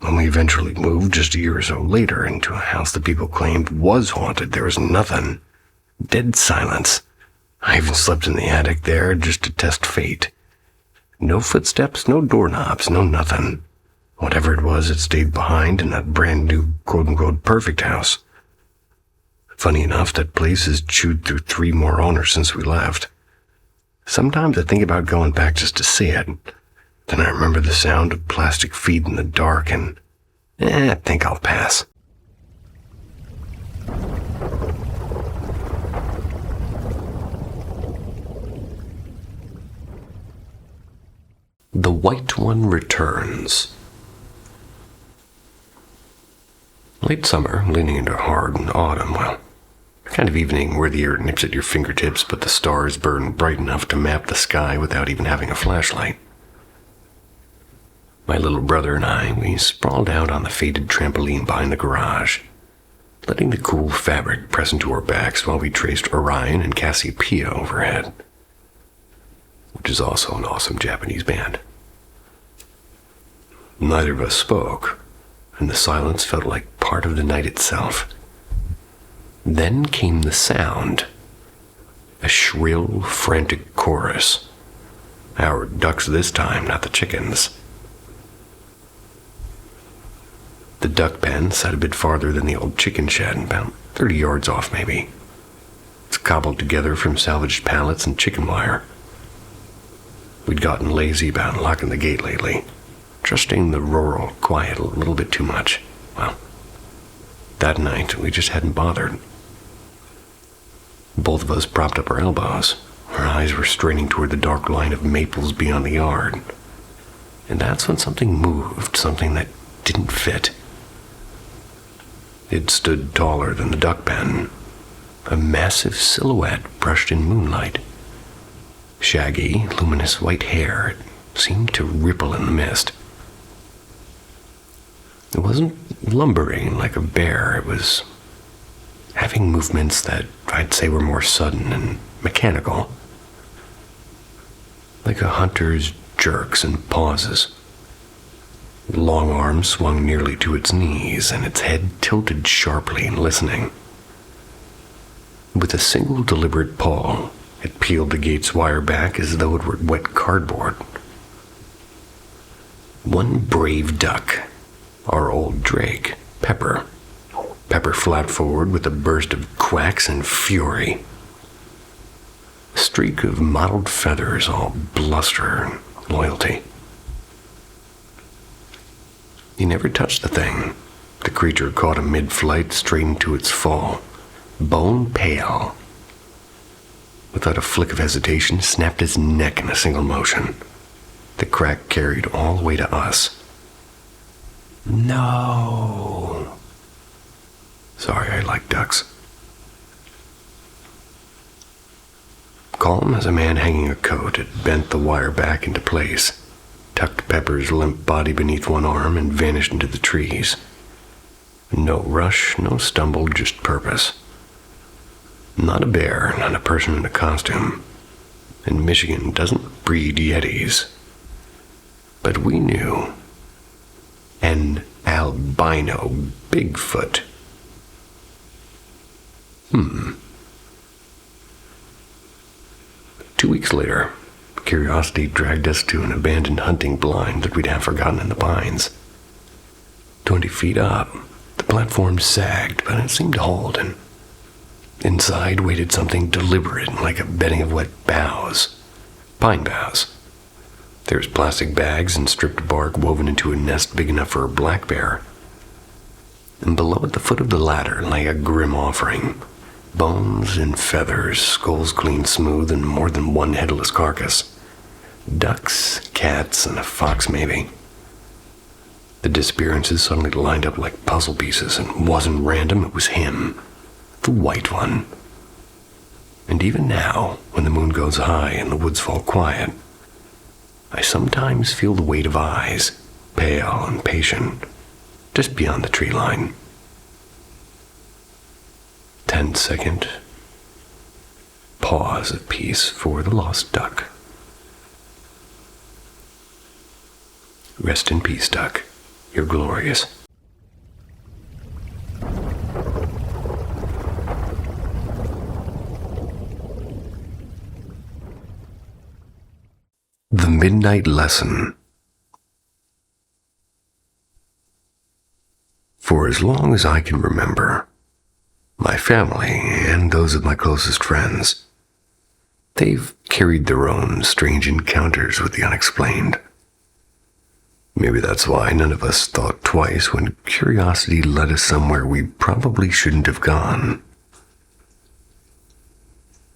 when we eventually moved just a year or so later into a house that people claimed was haunted, there was nothing. Dead silence. I even slept in the attic there just to test fate. No footsteps, no doorknobs, no nothing. Whatever it was, it stayed behind in that brand new quote-unquote perfect house. Funny enough, that place has chewed through 3 more owners since we left. Sometimes I think about going back just to see it. Then I remember the sound of plastic feet in the dark and, I think I'll pass. The White One Returns. Late summer, leaning into hard autumn, well, the kind of evening where the air nips at your fingertips but the stars burn bright enough to map the sky without even having a flashlight. My little brother and I, we sprawled out on the faded trampoline behind the garage, letting the cool fabric press into our backs while we traced Orion and Cassiopeia overhead, which is also an awesome Japanese band. Neither of us spoke, and the silence felt like part of the night itself. Then came the sound. A shrill, frantic chorus. Our ducks this time, not the chickens. The duck pen sat a bit farther than the old chicken shed, about 30 yards off maybe. It's cobbled together from salvaged pallets and chicken wire. We'd gotten lazy about locking the gate lately, trusting the rural quiet a little bit too much. Well, that night we just hadn't bothered. Both of us propped up our elbows. Our eyes were straining toward the dark line of maples beyond the yard. And that's when something moved, something that didn't fit. It stood taller than the duck pen, a massive silhouette brushed in moonlight. Shaggy, luminous white hair, it seemed to ripple in the mist. It wasn't lumbering like a bear, it was having movements that I'd say were more sudden and mechanical. Like a hunter's jerks and pauses. Long arms swung nearly to its knees, and its head tilted sharply in listening. With a single deliberate pull, it peeled the gate's wire back as though it were wet cardboard. One brave duck, our old drake, Pepper flapped forward with a burst of quacks and fury. A streak of mottled feathers, all bluster and loyalty. He never touched the thing. The creature caught him mid-flight, straight into its fall, bone pale. Without a flick of hesitation, snapped his neck in a single motion. The crack carried all the way to us. No. Sorry, I like ducks. Calm as a man hanging a coat, it bent the wire back into place, tucked Pepper's limp body beneath one arm, and vanished into the trees. No rush, no stumble, just purpose. Not a bear, not a person in a costume. And Michigan doesn't breed yetis. But we knew. An albino Bigfoot. 2 weeks later, curiosity dragged us to an abandoned hunting blind that we'd half forgotten in the pines. 20 feet up, the platform sagged, but it seemed to hold, and inside waited something deliberate, like a bedding of wet boughs. Pine boughs. There was plastic bags and stripped bark woven into a nest big enough for a black bear. And below at the foot of the ladder lay a grim offering. Bones and feathers, skulls clean smooth, and more than one headless carcass. Ducks, cats, and a fox maybe. The disappearances suddenly lined up like puzzle pieces, and wasn't random, it was him. The white one. And even now, when the moon goes high and the woods fall quiet, I sometimes feel the weight of eyes, pale and patient, just beyond the tree line. 10-second pause of peace for the lost duck. Rest in peace, duck. You're glorious. The Midnight Lesson. For as long as I can remember, my family and those of my closest friends, they've carried their own strange encounters with the unexplained. Maybe that's why none of us thought twice when curiosity led us somewhere we probably shouldn't have gone.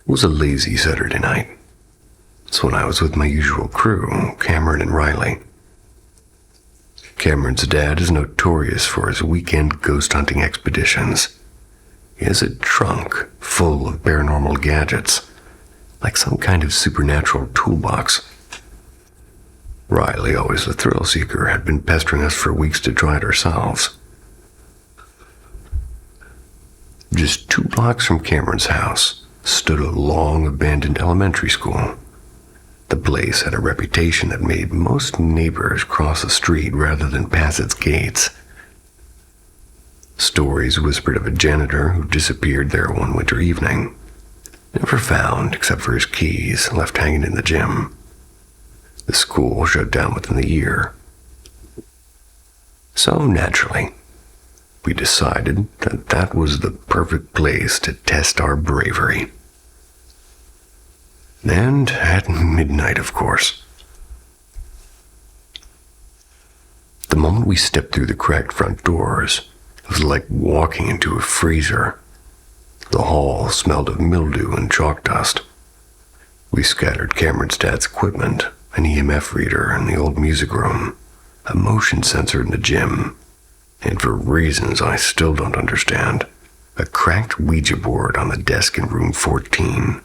It was a lazy Saturday night. It's when I was with my usual crew, Cameron and Riley. Cameron's dad is notorious for his weekend ghost hunting expeditions. He has a trunk full of paranormal gadgets, like some kind of supernatural toolbox. Riley, always the thrill seeker, had been pestering us for weeks to try it ourselves. Just 2 blocks from Cameron's house stood a long abandoned elementary school. The place had a reputation that made most neighbors cross the street rather than pass its gates. Stories whispered of a janitor who disappeared there one winter evening, Never found except for his keys left hanging in the gym. The school shut down within the year. So naturally, we decided that that was the perfect place to test our bravery. And at midnight, of course. The moment we stepped through the cracked front doors, it was like walking into a freezer. The hall smelled of mildew and chalk dust. We scattered Cameron's dad's equipment, an EMF reader in the old music room, a motion sensor in the gym, and for reasons I still don't understand, a cracked Ouija board on the desk in room 14.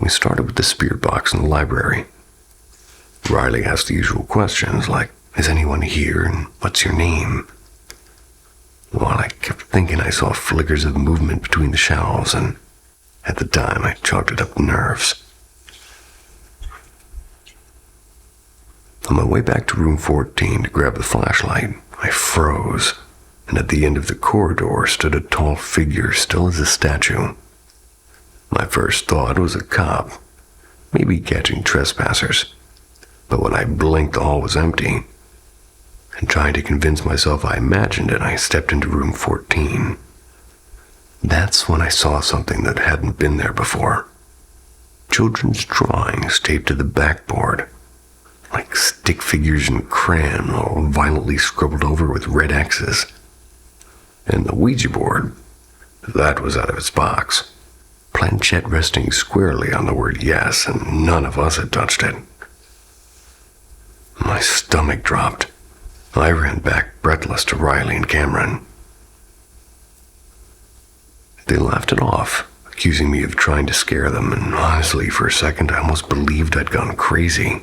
We started with the spirit box in the library. Riley asked the usual questions like, "Is anyone here and what's your name?" While I kept thinking I saw flickers of movement between the shelves, and at the time I chalked it up to nerves. On my way back to room 14 to grab the flashlight, I froze, and at the end of the corridor stood a tall figure still as a statue. My first thought was a cop, maybe catching trespassers, but when I blinked the hall was empty, and trying to convince myself I imagined it, I stepped into room 14. That's when I saw something that hadn't been there before. Children's drawings taped to the backboard, like stick figures in crayon, all violently scribbled over with red X's. And the Ouija board, that was out of its box, planchette resting squarely on the word yes, and none of us had touched it. My stomach dropped. I ran back breathless to Riley and Cameron. They laughed it off, accusing me of trying to scare them, and honestly, for a second, I almost believed I'd gone crazy.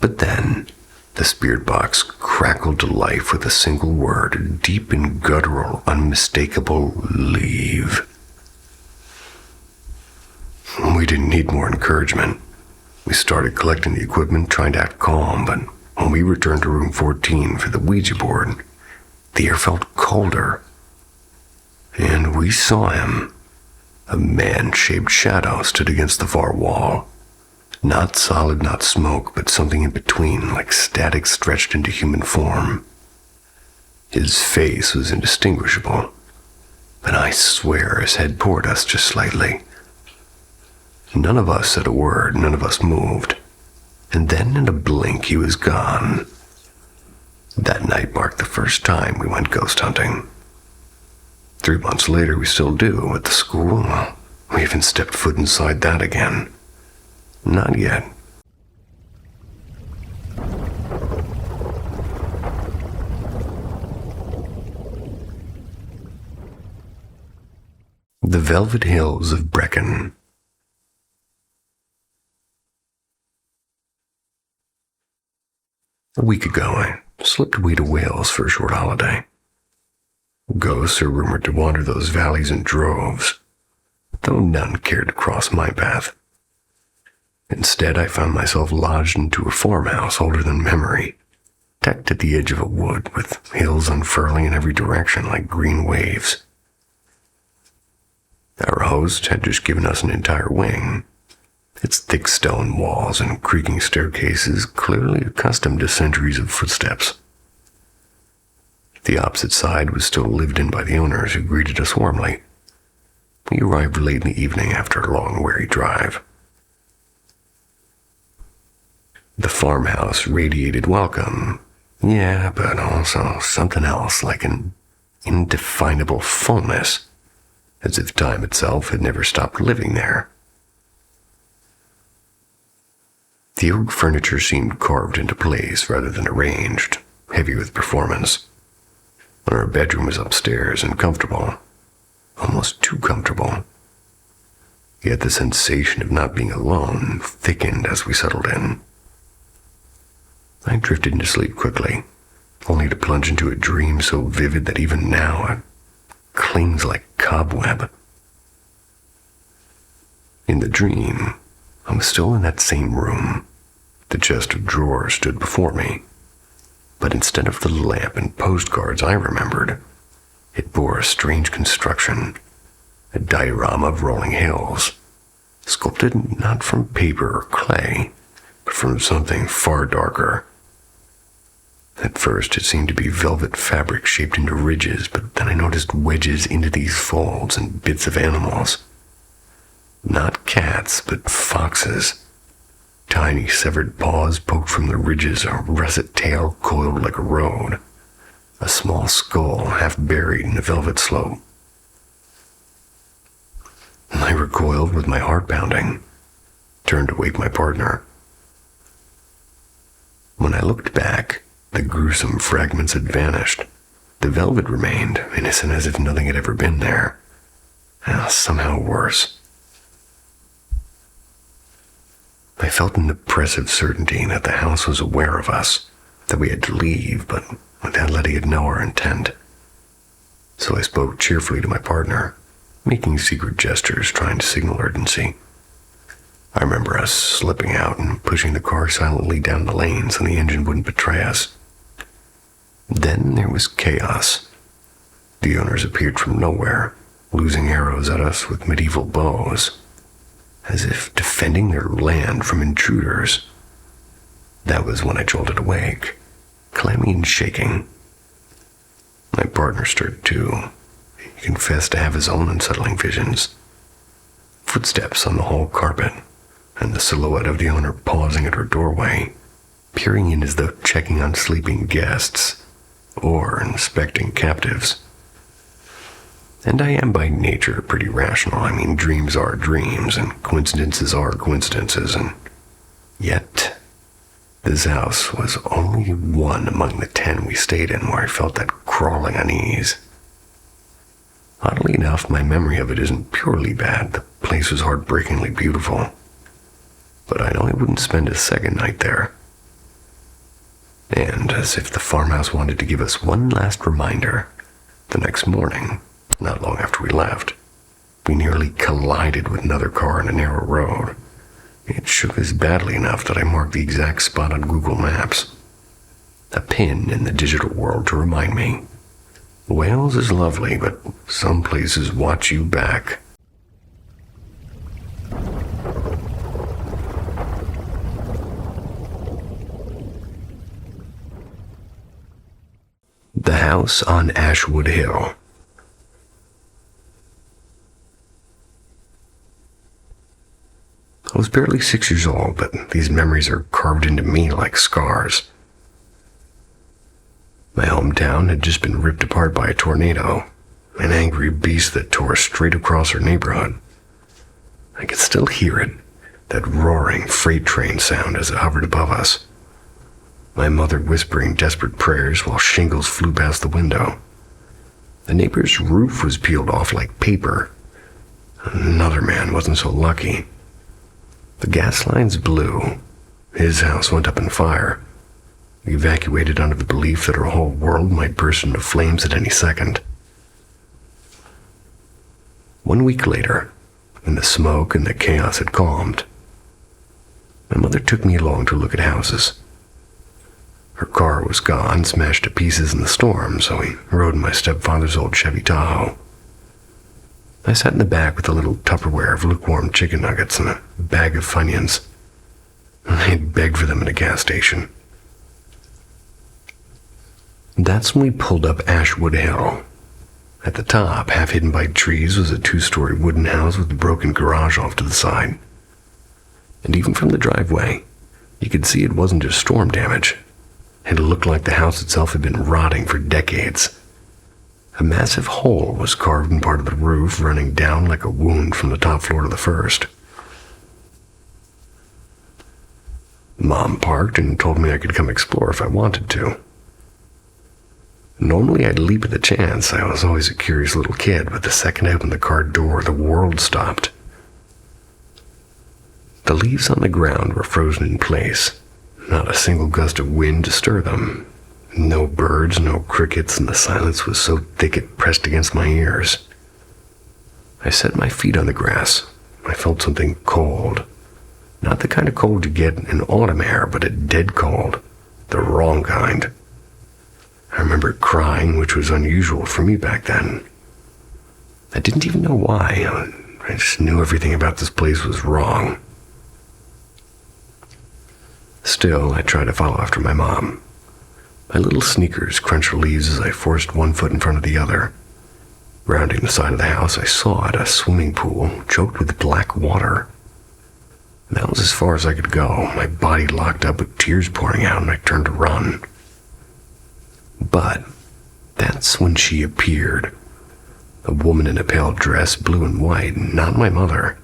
But then, the spirit box crackled to life with a single word, deep and guttural, unmistakable: leave. We didn't need more encouragement. We started collecting the equipment, trying to act calm, but when we returned to room 14 for the Ouija board, the air felt colder. And we saw him. A man-shaped shadow stood against the far wall. Not solid, not smoke, but something in between, like static stretched into human form. His face was indistinguishable, but I swear his head toward us just slightly. None of us said a word, none of us moved. And then in a blink he was gone. That night marked the first time we went ghost hunting. 3 months later we still do at the school. Well, we haven't stepped foot inside that again. Not yet. The Velvet Hills of Brecon. A week ago, I slipped away to Wales for a short holiday. Ghosts are rumored to wander those valleys in droves, though none cared to cross my path. Instead, I found myself lodged into a farmhouse older than memory, tucked at the edge of a wood with hills unfurling in every direction like green waves. Our host had just given us an entire wing, its thick stone walls and creaking staircases clearly accustomed to centuries of footsteps. The opposite side was still lived in by the owners, who greeted us warmly. We arrived late in the evening after a long, weary drive. The farmhouse radiated welcome, yeah, but also something else, like an indefinable fullness, as if time itself had never stopped living there. The oak furniture seemed carved into place rather than arranged, heavy with performance. Our bedroom was upstairs and comfortable, almost too comfortable. Yet the sensation of not being alone thickened as we settled in. I drifted into sleep quickly, only to plunge into a dream so vivid that even now it clings like cobweb. In the dream, I was still in that same room. The chest of drawers stood before me, but instead of the lamp and postcards I remembered, it bore a strange construction, a diorama of rolling hills, sculpted not from paper or clay, but from something far darker. At first, it seemed to be velvet fabric shaped into ridges, but then I noticed wedges into these folds and bits of animals. Not cats, but foxes. Tiny severed paws poked from the ridges, a russet tail coiled like a road, a small skull half buried in a velvet slope. I recoiled with my heart pounding, turned to wake my partner. When I looked back, the gruesome fragments had vanished. The velvet remained, innocent as if nothing had ever been there. Somehow worse. I felt an oppressive certainty that the house was aware of us, that we had to leave, but without letting it know our intent. So I spoke cheerfully to my partner, making secret gestures trying to signal urgency. I remember us slipping out and pushing the car silently down the lane so the engine wouldn't betray us. Then there was chaos. The owners appeared from nowhere, losing arrows at us with medieval bows, as if defending their land from intruders. That was when I jolted awake, clammy and shaking. My partner stirred too. He confessed to have his own unsettling visions. Footsteps on the hall carpet, and the silhouette of the owner pausing at her doorway, peering in as though checking on sleeping guests, or inspecting captives. And I am by nature pretty rational. I mean, dreams are dreams, and coincidences are coincidences, and yet this house was only one among the 10 we stayed in where I felt that crawling unease. Oddly enough, my memory of it isn't purely bad. The place was heartbreakingly beautiful. But I know I wouldn't spend a second night there. And as if the farmhouse wanted to give us one last reminder, the next morning, not long after we left, we nearly collided with another car on a narrow road. It shook us badly enough that I marked the exact spot on Google Maps. A pin in the digital world to remind me. Wales is lovely, but some places watch you back. The House on Ashwood Hill. I was barely 6 years old, but these memories are carved into me like scars. My hometown had just been ripped apart by a tornado, an angry beast that tore straight across our neighborhood. I could still hear it, that roaring freight train sound as it hovered above us. My mother whispering desperate prayers while shingles flew past the window. The neighbor's roof was peeled off like paper. Another man wasn't so lucky. The gas lines blew. His house went up in fire. We evacuated under the belief that our whole world might burst into flames at any second. 1 week later, when the smoke and the chaos had calmed, my mother took me along to look at houses. Her car was gone, smashed to pieces in the storm, so we rode in my stepfather's old Chevy Tahoe. I sat in the back with a little Tupperware of lukewarm chicken nuggets and a bag of Funyuns. I had begged for them at a gas station. That's when we pulled up Ashwood Hill. At the top, half hidden by trees, was a 2-story wooden house with a broken garage off to the side. And even from the driveway, you could see it wasn't just storm damage. It looked like the house itself had been rotting for decades. A massive hole was carved in part of the roof, running down like a wound from the top floor to the first. Mom parked and told me I could come explore if I wanted to. Normally I'd leap at the chance. I was always a curious little kid, but the second I opened the car door, the world stopped. The leaves on the ground were frozen in place. Not a single gust of wind to stir them. No birds, no crickets, and the silence was so thick it pressed against my ears. I set my feet on the grass. I felt something cold. Not the kind of cold you get in autumn air, but a dead cold. The wrong kind. I remember crying, which was unusual for me back then. I didn't even know why. I just knew everything about this place was wrong. Still, I tried to follow after my mom. My little sneakers crunched her leaves as I forced one foot in front of the other. Rounding the side of the house, I saw it, a swimming pool choked with black water. That was as far as I could go, my body locked up with tears pouring out, and I turned to run. But that's when she appeared. A woman in a pale dress, blue and white, not my mother.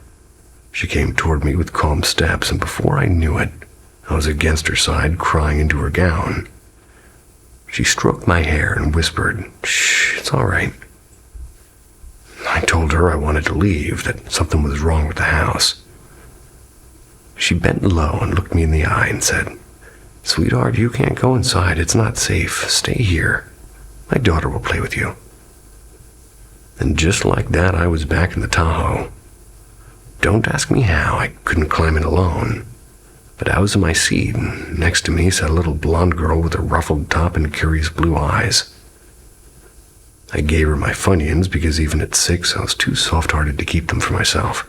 She came toward me with calm steps, and before I knew it, I was against her side, crying into her gown. She stroked my hair and whispered, "Shh, it's all right." I told her I wanted to leave, that something was wrong with the house. She bent low and looked me in the eye and said, "Sweetheart, you can't go inside. It's not safe. Stay here. My daughter will play with you." And just like that, I was back in the Tahoe. Don't ask me how. I couldn't climb it alone. But I was in my seat, and next to me sat a little blonde girl with a ruffled top and curious blue eyes. I gave her my Funyuns because even at 6, I was too soft-hearted to keep them for myself.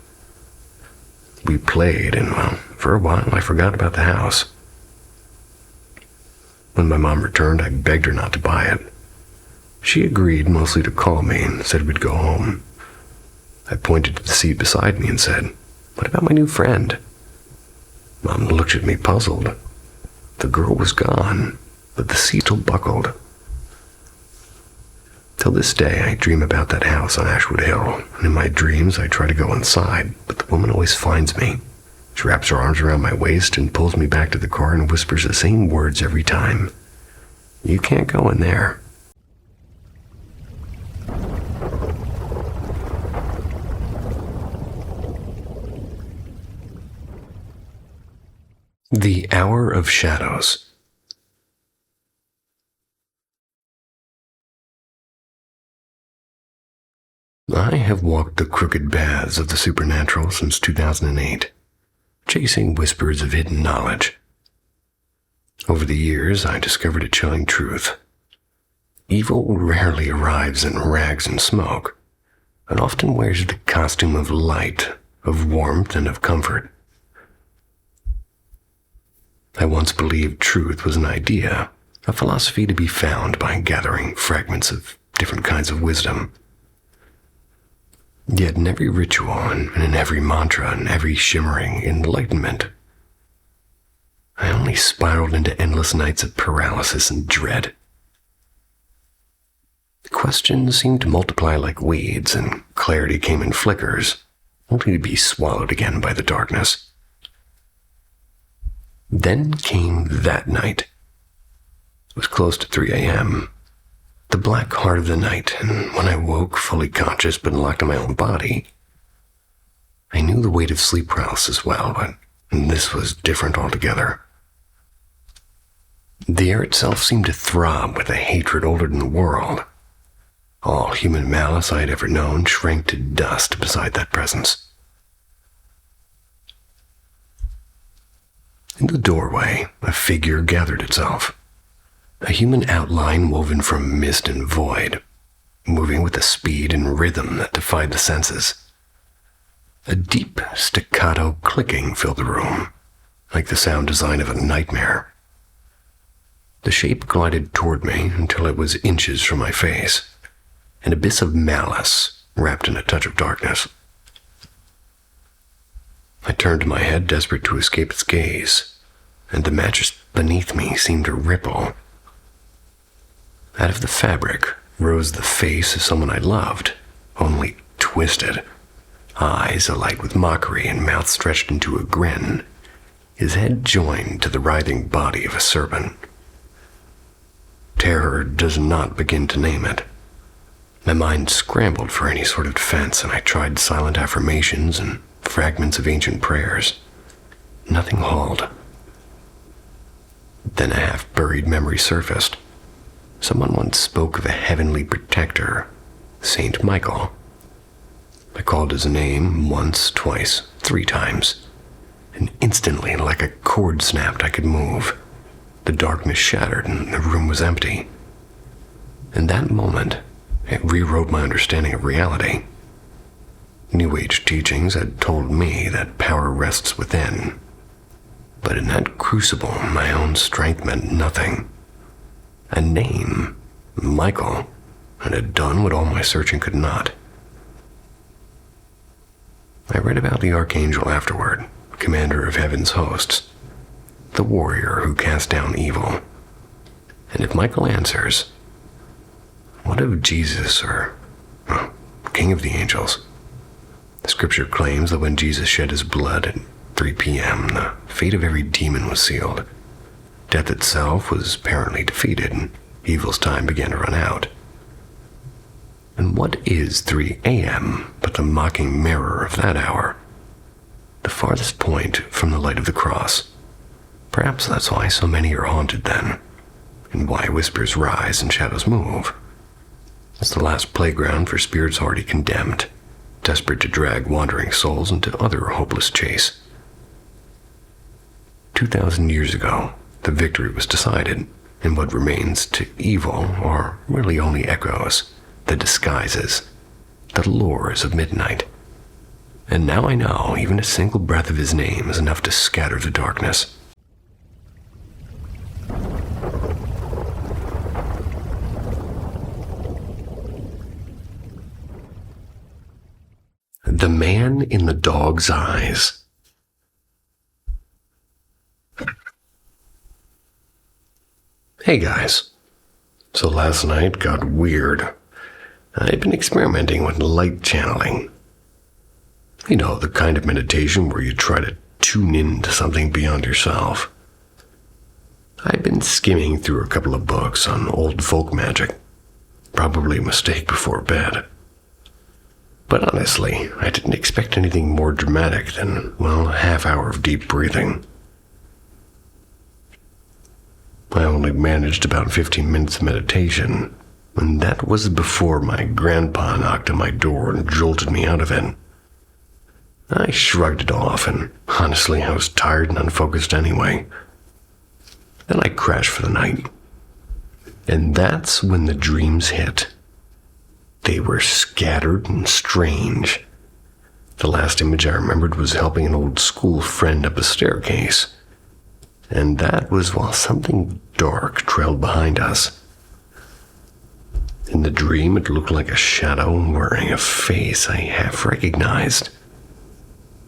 We played, and, well, for a while, I forgot about the house. When my mom returned, I begged her not to buy it. She agreed mostly to call me and said we'd go home. I pointed to the seat beside me and said, "What about my new friend?" Mom looked at me puzzled. The girl was gone, but the seat still buckled. Till this day, I dream about that house on Ashwood Hill, and in my dreams I try to go inside, but the woman always finds me. She wraps her arms around my waist and pulls me back to the car and whispers the same words every time. "You can't go in there." The Hour of Shadows. I have walked the crooked paths of the supernatural since 2008, chasing whispers of hidden knowledge. Over the years, I discovered a chilling truth. Evil rarely arrives in rags and smoke, but often wears the costume of light, of warmth, and of comfort. I once believed truth was an idea, a philosophy to be found by gathering fragments of different kinds of wisdom. Yet in every ritual and in every mantra and every shimmering enlightenment, I only spiraled into endless nights of paralysis and dread. The questions seemed to multiply like weeds, and clarity came in flickers, only to be swallowed again by the darkness. Then came that night. It was close to 3 a.m., the black heart of the night, and when I woke, fully conscious but locked in my own body, I knew the weight of sleep paralysis well, but this was different altogether. The air itself seemed to throb with a hatred older than the world. All human malice I had ever known shrank to dust beside that presence. In the doorway, a figure gathered itself. A human outline woven from mist and void, moving with a speed and rhythm that defied the senses. A deep, staccato clicking filled the room, like the sound design of a nightmare. The shape glided toward me until it was inches from my face, an abyss of malice wrapped in a touch of darkness. I turned my head, desperate to escape its gaze, and the mattress beneath me seemed to ripple. Out of the fabric rose the face of someone I loved, only twisted, eyes alight with mockery and mouth stretched into a grin, his head joined to the writhing body of a serpent. Terror does not begin to name it. My mind scrambled for any sort of defense, and I tried silent affirmations and fragments of ancient prayers. Nothing hauled. Then a half-buried memory surfaced. Someone once spoke of a heavenly protector, Saint Michael. I called his name once, twice, 3 times, and instantly, like a cord snapped, I could move. The darkness shattered and the room was empty. In that moment, it rewrote my understanding of reality. New Age teachings had told me that power rests within. But in that crucible, my own strength meant nothing. A name, Michael, and had done what all my searching could not. I read about the Archangel afterward, commander of heaven's hosts, the warrior who cast down evil. And if Michael answers, what of Jesus or, King of the Angels? The scripture claims that when Jesus shed his blood at 3 p.m., the fate of every demon was sealed. Death itself was apparently defeated, and evil's time began to run out. And what is 3 a.m. but the mocking mirror of that hour? The farthest point from the light of the cross. Perhaps that's why so many are haunted then, and why whispers rise and shadows move. It's the last playground for spirits already condemned, desperate to drag wandering souls into other hopeless chase. 2,000 years ago, the victory was decided, and what remains to evil are really only echoes, the disguises, the lures of midnight. And now I know even a single breath of his name is enough to scatter the darkness. The Man in the Dog's Eyes. Hey guys. So last night got weird. I've been experimenting with light channeling. You know, the kind of meditation where you try to tune into something beyond yourself. I've been skimming through a couple of books on old folk magic. Probably a mistake before bed. But honestly, I didn't expect anything more dramatic than, a half hour of deep breathing. I only managed about 15 minutes of meditation, and that was before my grandpa knocked on my door and jolted me out of it. I shrugged it off, and honestly, I was tired and unfocused anyway. Then I crashed for the night. And that's when the dreams hit. They were scattered and strange. The last image I remembered was helping an old school friend up a staircase. And that was while something dark trailed behind us. In the dream, it looked like a shadow wearing a face I half recognized.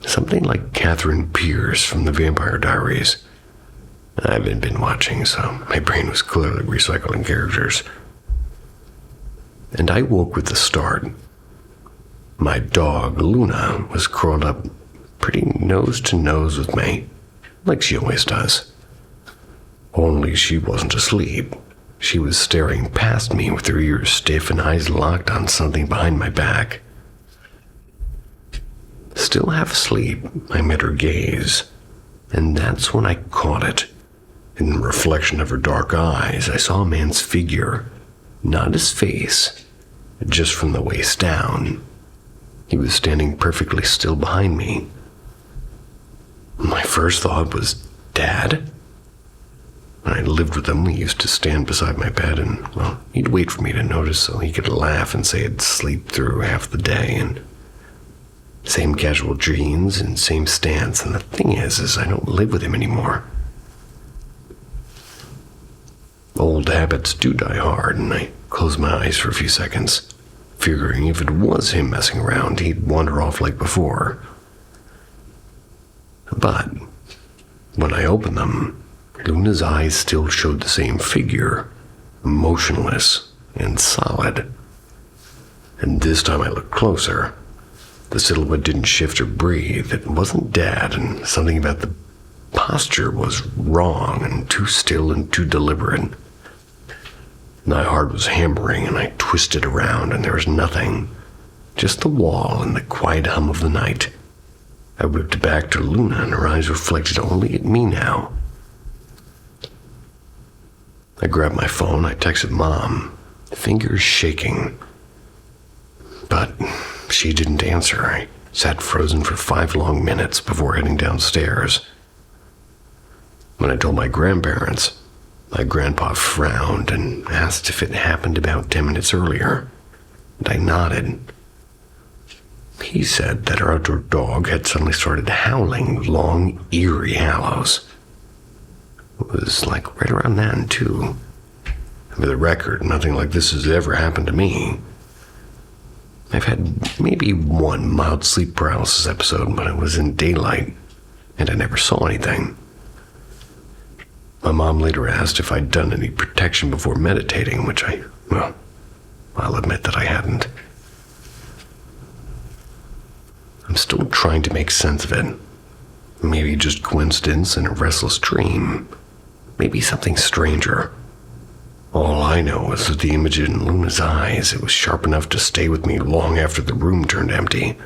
Something like Catherine Pierce from the Vampire Diaries. I haven't been watching, so my brain was clearly recycling characters. And I woke with the start. My dog, Luna, was curled up pretty nose to nose with me, like she always does. Only she wasn't asleep. She was staring past me with her ears stiff and eyes locked on something behind my back. Still half asleep, I met her gaze, and that's when I caught it. In the reflection of her dark eyes, I saw a man's figure, not his face, just from the waist down. He was standing perfectly still behind me. My first thought was, Dad? When I lived with him, he used to stand beside my bed and, he'd wait for me to notice so he could laugh and say I'd sleep through half the day, and same casual jeans and same stance. And the thing is I don't live with him anymore. Old habits do die hard, and I closed my eyes for a few seconds, figuring if it was him messing around, he'd wander off like before. But when I opened them, Luna's eyes still showed the same figure, motionless and solid. And this time I looked closer. The silhouette didn't shift or breathe. It wasn't Dad, and something about the posture was wrong and too still and too deliberate. My heart was hammering, and I twisted around, and there was nothing. Just the wall and the quiet hum of the night. I whipped back to Luna, and her eyes reflected only at me now. I grabbed my phone, I texted Mom, fingers shaking. But she didn't answer. I sat frozen for 5 long minutes before heading downstairs. When I told my grandparents, my grandpa frowned and asked if it happened about 10 minutes earlier, and I nodded. He said that our outdoor dog had suddenly started howling long, eerie howls. It was like right around then, too. For the record, nothing like this has ever happened to me. I've had maybe one mild sleep paralysis episode, but it was in daylight, and I never saw anything. My mom later asked if I'd done any protection before meditating, which I'll admit that I hadn't. I'm still trying to make sense of it. Maybe just coincidence and a restless dream. Maybe something stranger. All I know is that the image in Luna's eyes, it was sharp enough to stay with me long after the room turned empty.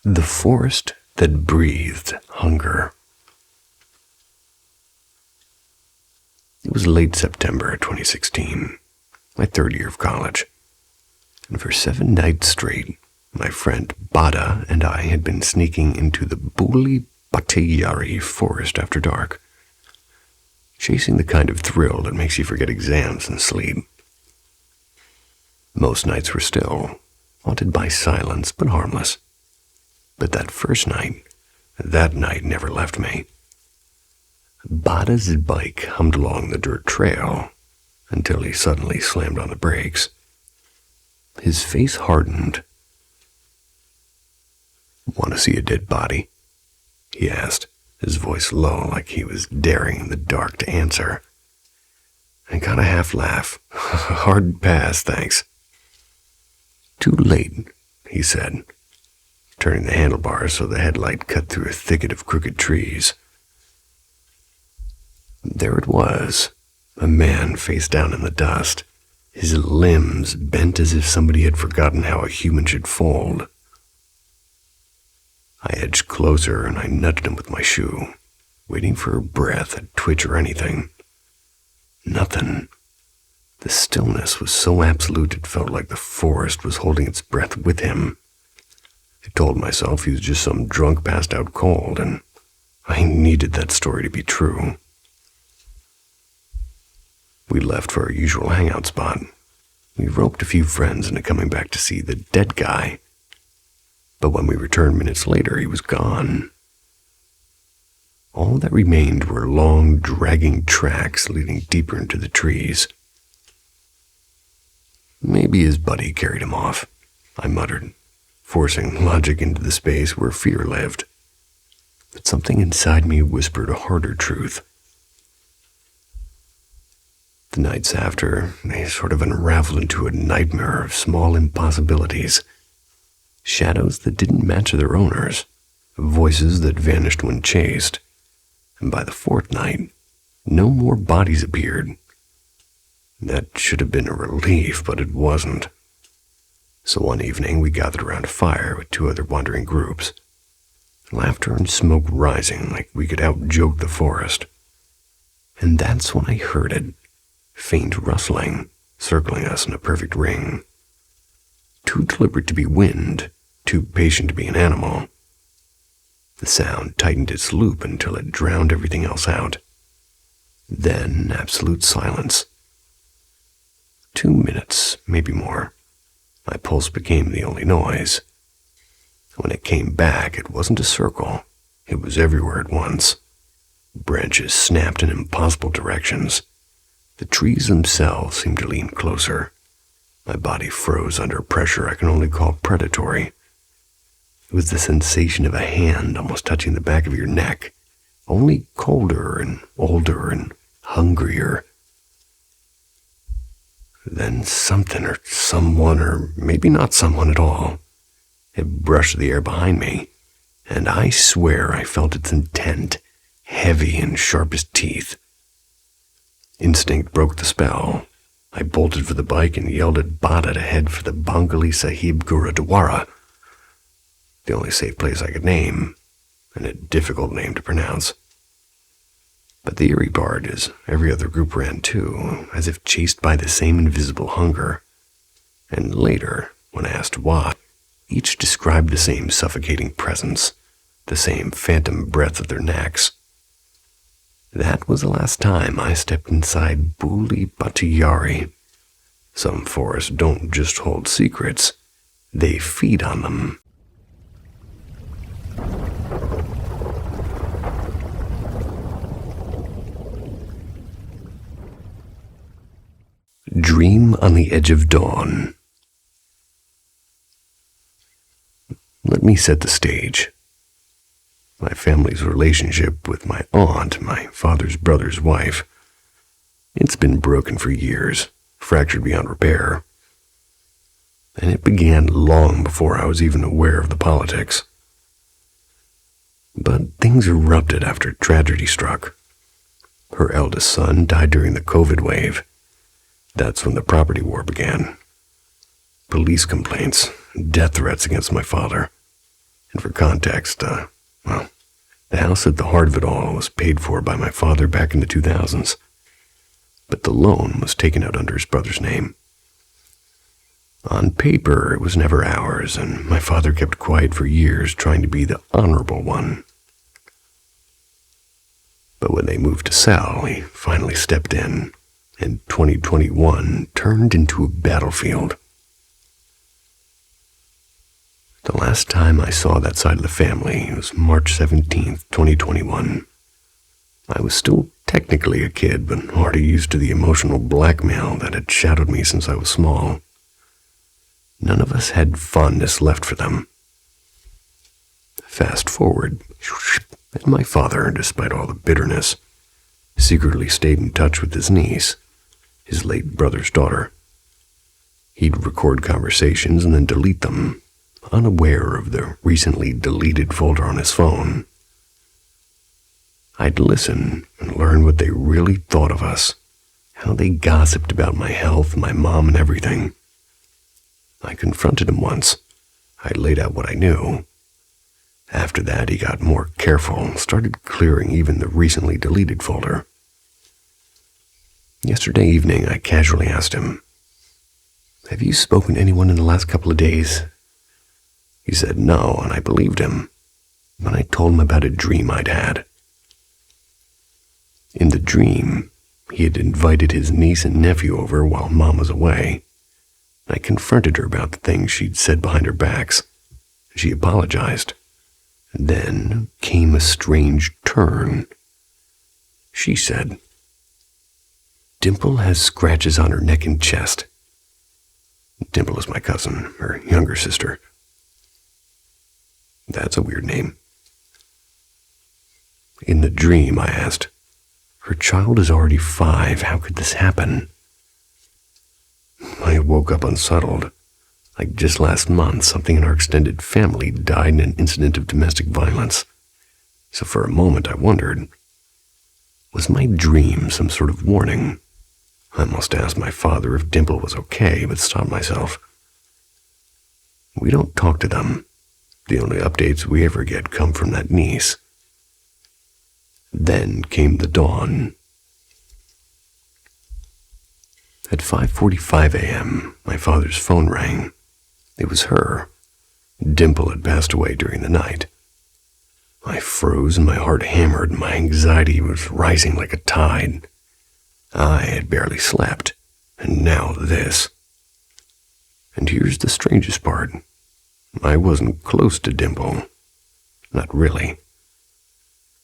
The forest that breathed hunger. It was late September 2016, my third year of college, and for 7 nights straight, my friend Bada and I had been sneaking into the Buli Batayari forest after dark, chasing the kind of thrill that makes you forget exams and sleep. Most nights were still, haunted by silence but harmless. But that night never left me. Bada's bike hummed along the dirt trail until he suddenly slammed on the brakes. His face hardened. "Want to see a dead body?" he asked, his voice low like he was daring the dark to answer. I got a half laugh. "Hard pass, thanks." "Too late," he said, turning the handlebars so the headlight cut through a thicket of crooked trees. There it was, a man face down in the dust, his limbs bent as if somebody had forgotten how a human should fold. I edged closer and I nudged him with my shoe, waiting for a breath, a twitch or anything. Nothing. The stillness was so absolute it felt like the forest was holding its breath with him. I told myself he was just some drunk passed out cold, and I needed that story to be true. We left for our usual hangout spot. We roped a few friends into coming back to see the dead guy. But when we returned minutes later, he was gone. All that remained were long, dragging tracks leading deeper into the trees. "Maybe his buddy carried him off," I muttered, forcing logic into the space where fear lived. But something inside me whispered a harder truth. The nights after, they sort of unraveled into a nightmare of small impossibilities. Shadows that didn't match their owners, voices that vanished when chased, and by the fourth night, no more bodies appeared. That should have been a relief, but it wasn't. So one evening we gathered around a fire with 2 other wandering groups, laughter and smoke rising like we could out-joke the forest. And that's when I heard it, faint rustling, circling us in a perfect ring. Too deliberate to be wind, too patient to be an animal. The sound tightened its loop until it drowned everything else out. Then absolute silence. 2 minutes, maybe more. My pulse became the only noise. When it came back, it wasn't a circle. It was everywhere at once. Branches snapped in impossible directions. The trees themselves seemed to lean closer. My body froze under pressure I can only call predatory. It was the sensation of a hand almost touching the back of your neck, only colder and older and hungrier. Then something or someone, or maybe not someone at all, it brushed the air behind me, and I swear I felt its intent, heavy and sharp as teeth. Instinct broke the spell. I bolted for the bike and yelled at Bada to head for the Bengali Sahib Gurudwara, the only safe place I could name, and a difficult name to pronounce. But the eerie part is every other group ran too, as if chased by the same invisible hunger. And later, when asked why, each described the same suffocating presence, the same phantom breath at their necks. That was the last time I stepped inside Buli Batiyari. Some forests don't just hold secrets, they feed on them. Dream on the Edge of Dawn. Let me set the stage. My family's relationship with my aunt, my father's brother's wife, it's been broken for years, fractured beyond repair. And it began long before I was even aware of the politics. But things erupted after tragedy struck. Her eldest son died during the COVID wave. That's when the property war began. Police complaints, death threats against my father. And for context, the house at the heart of it all was paid for by my father back in the 2000s. But the loan was taken out under his brother's name. On paper, it was never ours, and my father kept quiet for years, trying to be the honorable one. But when they moved to sell, he finally stepped in, and 2021 turned into a battlefield. The last time I saw that side of the family was March 17th, 2021. I was still technically a kid, but already used to the emotional blackmail that had shadowed me since I was small. None of us had fondness left for them. Fast forward, and my father, despite all the bitterness, secretly stayed in touch with his niece, his late brother's daughter. He'd record conversations and then delete them, unaware of the recently deleted folder on his phone. I'd listen and learn what they really thought of us, how they gossiped about my health, my mom, and everything. I confronted him once. I laid out what I knew. After that, he got more careful and started clearing even the recently deleted folder. Yesterday evening, I casually asked him, "Have you spoken to anyone in the last couple of days?" He said no, and I believed him. But I told him about a dream I'd had. In the dream, he had invited his niece and nephew over while Mom was away. I confronted her about the things she'd said behind her backs. She apologized. Then came a strange turn. She said, "Dimple has scratches on her neck and chest." Dimple is my cousin, her younger sister. That's a weird name. In the dream, I asked, "Her child is already 5. How could this happen?" I woke up unsettled. Like just last month, something in our extended family died in an incident of domestic violence. So for a moment, I wondered, was my dream some sort of warning? I must ask my father if Dimple was okay, but stopped myself. We don't talk to them. The only updates we ever get come from that niece. Then came the dawn. At 5:45 a.m., my father's phone rang. It was her. Dimple had passed away during the night. I froze and my heart hammered. My anxiety was rising like a tide. I had barely slept, and now this. And here's the strangest part. I wasn't close to Dimple. Not really.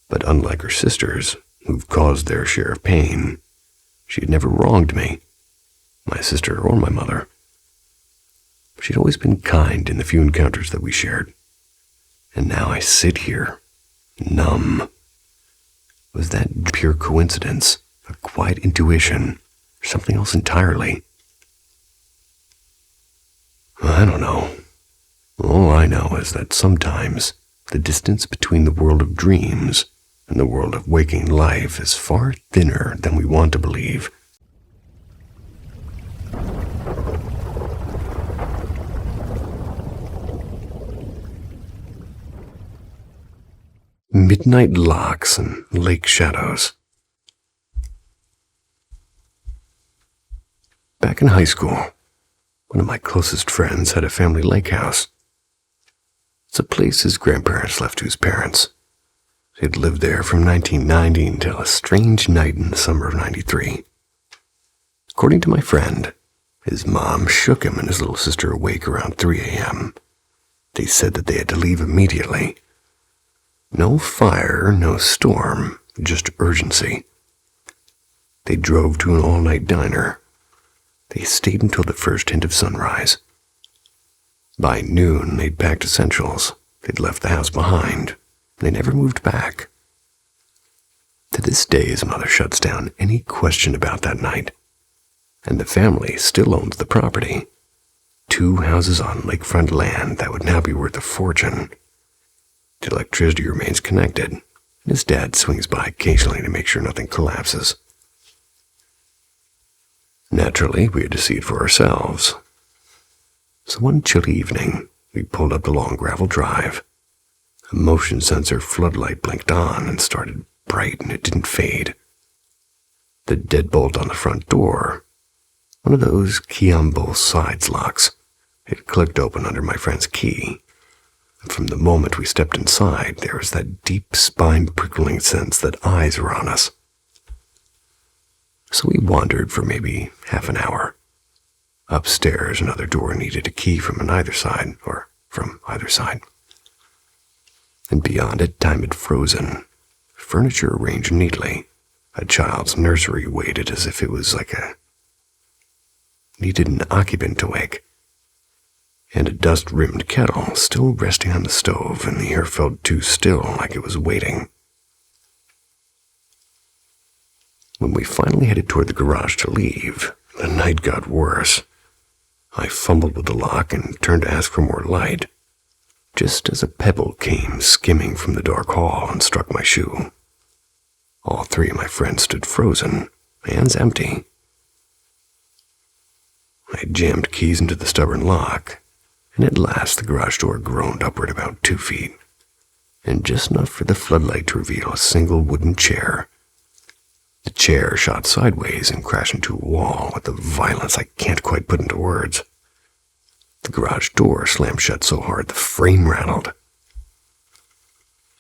But unlike her sisters, who've caused their share of pain, she had never wronged me, my sister or my mother. She'd always been kind in the few encounters that we shared. And now I sit here, numb. Was that pure coincidence, a quiet intuition, or something else entirely? I don't know. All I know is that sometimes the distance between the world of dreams and the world of waking life is far thinner than we want to believe. Midnight locks and lake shadows. Back in high school, one of my closest friends had a family lake house. It's a place his grandparents left to his parents. He'd lived there from 1990 until a strange night in the summer of 93. According to my friend, his mom shook him and his little sister awake around 3 a.m. They said that they had to leave immediately. No fire, no storm, just urgency. They drove to an all-night diner. They stayed until the first hint of sunrise. By noon, they'd packed essentials. They'd left the house behind. They never moved back. To this day, his mother shuts down any question about that night. And the family still owns the property. 2 houses on lakefront land that would now be worth a fortune. The electricity remains connected, and his dad swings by occasionally to make sure nothing collapses. Naturally, we had to see it for ourselves. So one chilly evening, we pulled up the long gravel drive. A motion sensor floodlight blinked on and started bright, and it didn't fade. The deadbolt on the front door, one of those key on both sides locks, it clicked open under my friend's key. And from the moment we stepped inside, there was that deep spine-prickling sense that eyes were on us. So we wandered for maybe half an hour. Upstairs, another door needed a key from either side. And beyond it, time had frozen. Furniture arranged neatly. A child's nursery waited as if it was needed an occupant to wake. And a dust-rimmed kettle still resting on the stove, and the air felt too still, like it was waiting. When we finally headed toward the garage to leave, the night got worse. I fumbled with the lock and turned to ask for more light, just as a pebble came skimming from the dark hall and struck my shoe. All 3 of my friends stood frozen, hands empty. I jammed keys into the stubborn lock, and at last the garage door groaned upward about 2 feet, and just enough for the floodlight to reveal a single wooden chair. The chair shot sideways and crashed into a wall with a violence I can't quite put into words. The garage door slammed shut so hard the frame rattled.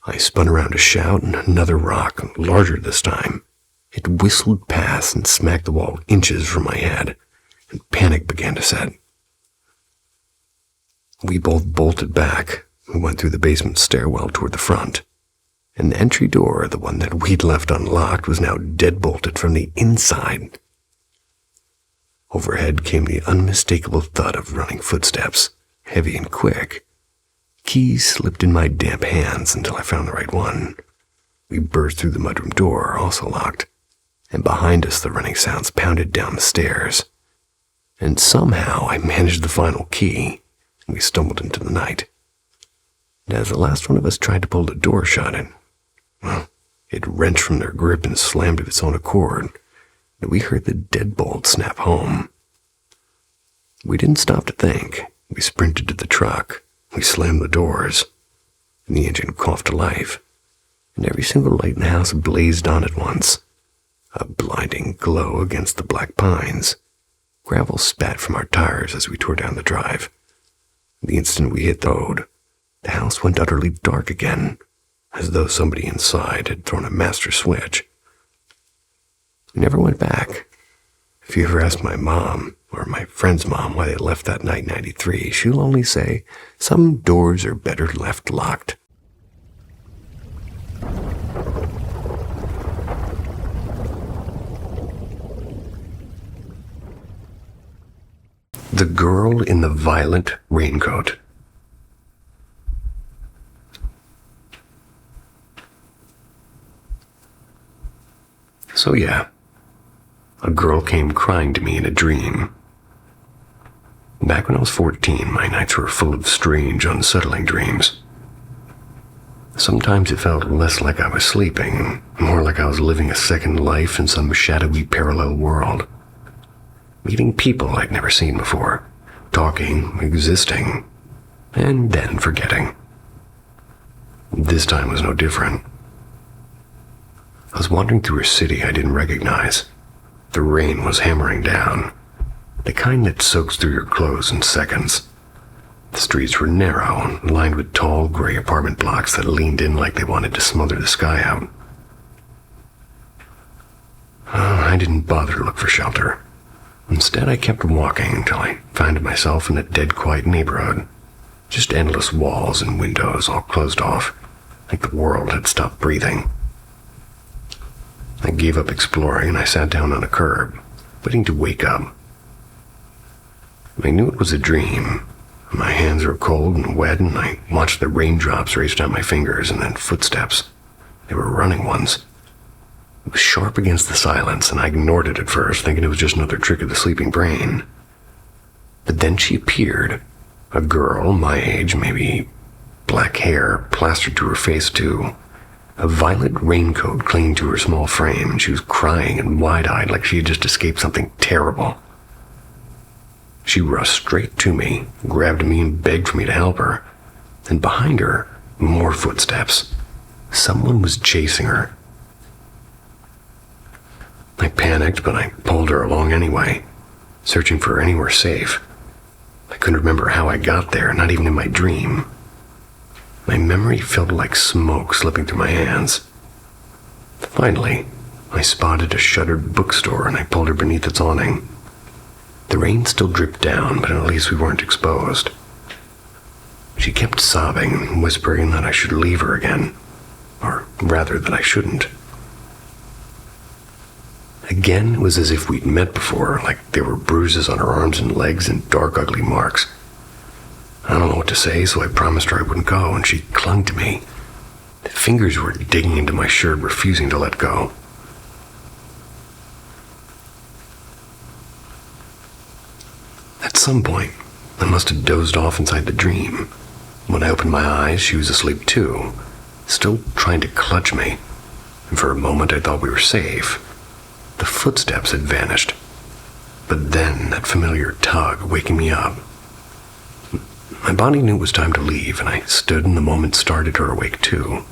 I spun around to shout, and another rock, larger this time. It whistled past and smacked the wall inches from my head, and panic began to set. We both bolted back. We went through the basement stairwell toward the front, and the entry door, the one that we'd left unlocked, was now deadbolted from the inside. Overhead came the unmistakable thud of running footsteps, heavy and quick. Keys slipped in my damp hands until I found the right one. We burst through the mudroom door, also locked, and behind us the running sounds pounded down the stairs. And somehow I managed the final key, and we stumbled into the night. And as the last one of us tried to pull the door shut, it wrenched from their grip and slammed of its own accord, and we heard the deadbolt snap home. We didn't stop to think. We sprinted to the truck. We slammed the doors, and the engine coughed to life, and every single light in the house blazed on at once, a blinding glow against the black pines. Gravel spat from our tires as we tore down the drive. The instant we hit the road, the house went utterly dark again, as though somebody inside had thrown a master switch. We never went back. If you ever ask my mom, or my friend's mom, why they left that night in 93, she'll only say, some doors are better left locked. The Girl in the Violet Raincoat. So yeah, a girl came crying to me in a dream. Back when I was 14, my nights were full of strange, unsettling dreams. Sometimes it felt less like I was sleeping, more like I was living a second life in some shadowy parallel world. Meeting people I'd never seen before, talking, existing, and then forgetting. This time was no different. I was wandering through a city I didn't recognize. The rain was hammering down, the kind that soaks through your clothes in seconds. The streets were narrow, lined with tall gray apartment blocks that leaned in like they wanted to smother the sky out. I didn't bother to look for shelter. Instead, I kept walking until I found myself in a dead quiet neighborhood. Just endless walls and windows all closed off, like the world had stopped breathing. I gave up exploring and I sat down on a curb, waiting to wake up. I knew it was a dream. My hands were cold and wet, and I watched the raindrops race down my fingers, and then footsteps. They were running ones. It was sharp against the silence, and I ignored it at first, thinking it was just another trick of the sleeping brain. But then she appeared. A girl my age, maybe black hair plastered to her face too. A violet raincoat clinging to her small frame, and she was crying and wide-eyed like she had just escaped something terrible. She rushed straight to me, grabbed me, and begged for me to help her. And behind her, more footsteps. Someone was chasing her. I panicked, but I pulled her along anyway, searching for her anywhere safe. I couldn't remember how I got there, not even in my dream. My memory felt like smoke slipping through my hands. Finally, I spotted a shuttered bookstore and I pulled her beneath its awning. The rain still dripped down, but at least we weren't exposed. She kept sobbing, whispering that I should leave her again, or rather that I shouldn't. Again, it was as if we'd met before, like there were bruises on her arms and legs and dark, ugly marks. I don't know what to say, so I promised her I wouldn't go, and she clung to me. The fingers were digging into my shirt, refusing to let go. At some point, I must have dozed off inside the dream. When I opened my eyes, she was asleep too, still trying to clutch me, and for a moment I thought we were safe. The footsteps had vanished, but then that familiar tug waking me up. My body knew it was time to leave, and I stood and the moment started her awake too.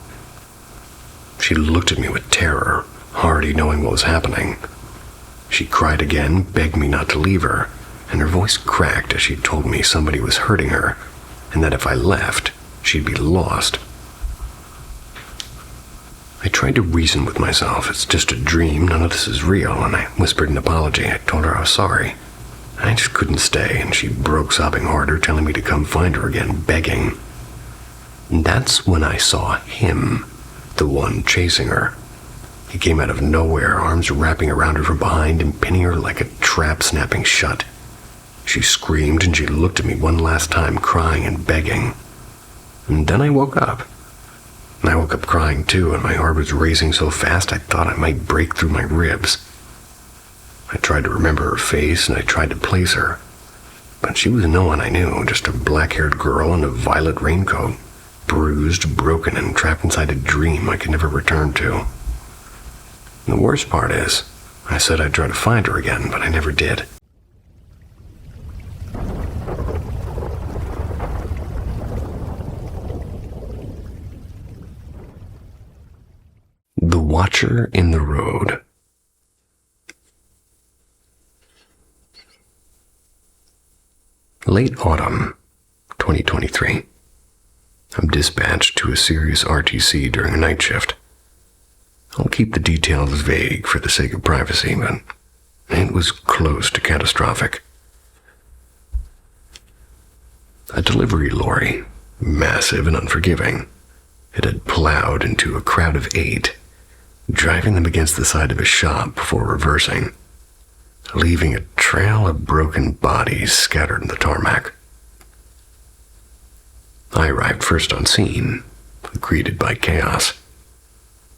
She looked at me with terror, already knowing what was happening. She cried again, begged me not to leave her, and her voice cracked as she told me somebody was hurting her, and that if I left, she'd be lost. I tried to reason with myself. It's just a dream, none of this is real, and I whispered an apology. I told her I was sorry. I just couldn't stay, and she broke sobbing harder, telling me to come find her again, begging. And that's when I saw him, the one chasing her. He came out of nowhere, arms wrapping around her from behind and pinning her like a trap snapping shut. She screamed, and she looked at me one last time, crying and begging. And then I woke up. I woke up crying too, and my heart was racing so fast I thought I might break through my ribs. I tried to remember her face, and I tried to place her. But she was no one I knew, just a black-haired girl in a violet raincoat, bruised, broken, and trapped inside a dream I could never return to. And the worst part is, I said I'd try to find her again, but I never did. The Watcher in the Road. Late autumn, 2023. I'm dispatched to a serious RTC during a night shift. I'll keep the details vague for the sake of privacy, but it was close to catastrophic. A delivery lorry, massive and unforgiving, it had plowed into a crowd of 8, driving them against the side of a shop before reversing, leaving a trail of broken bodies scattered in the tarmac. I arrived first on scene, greeted by chaos.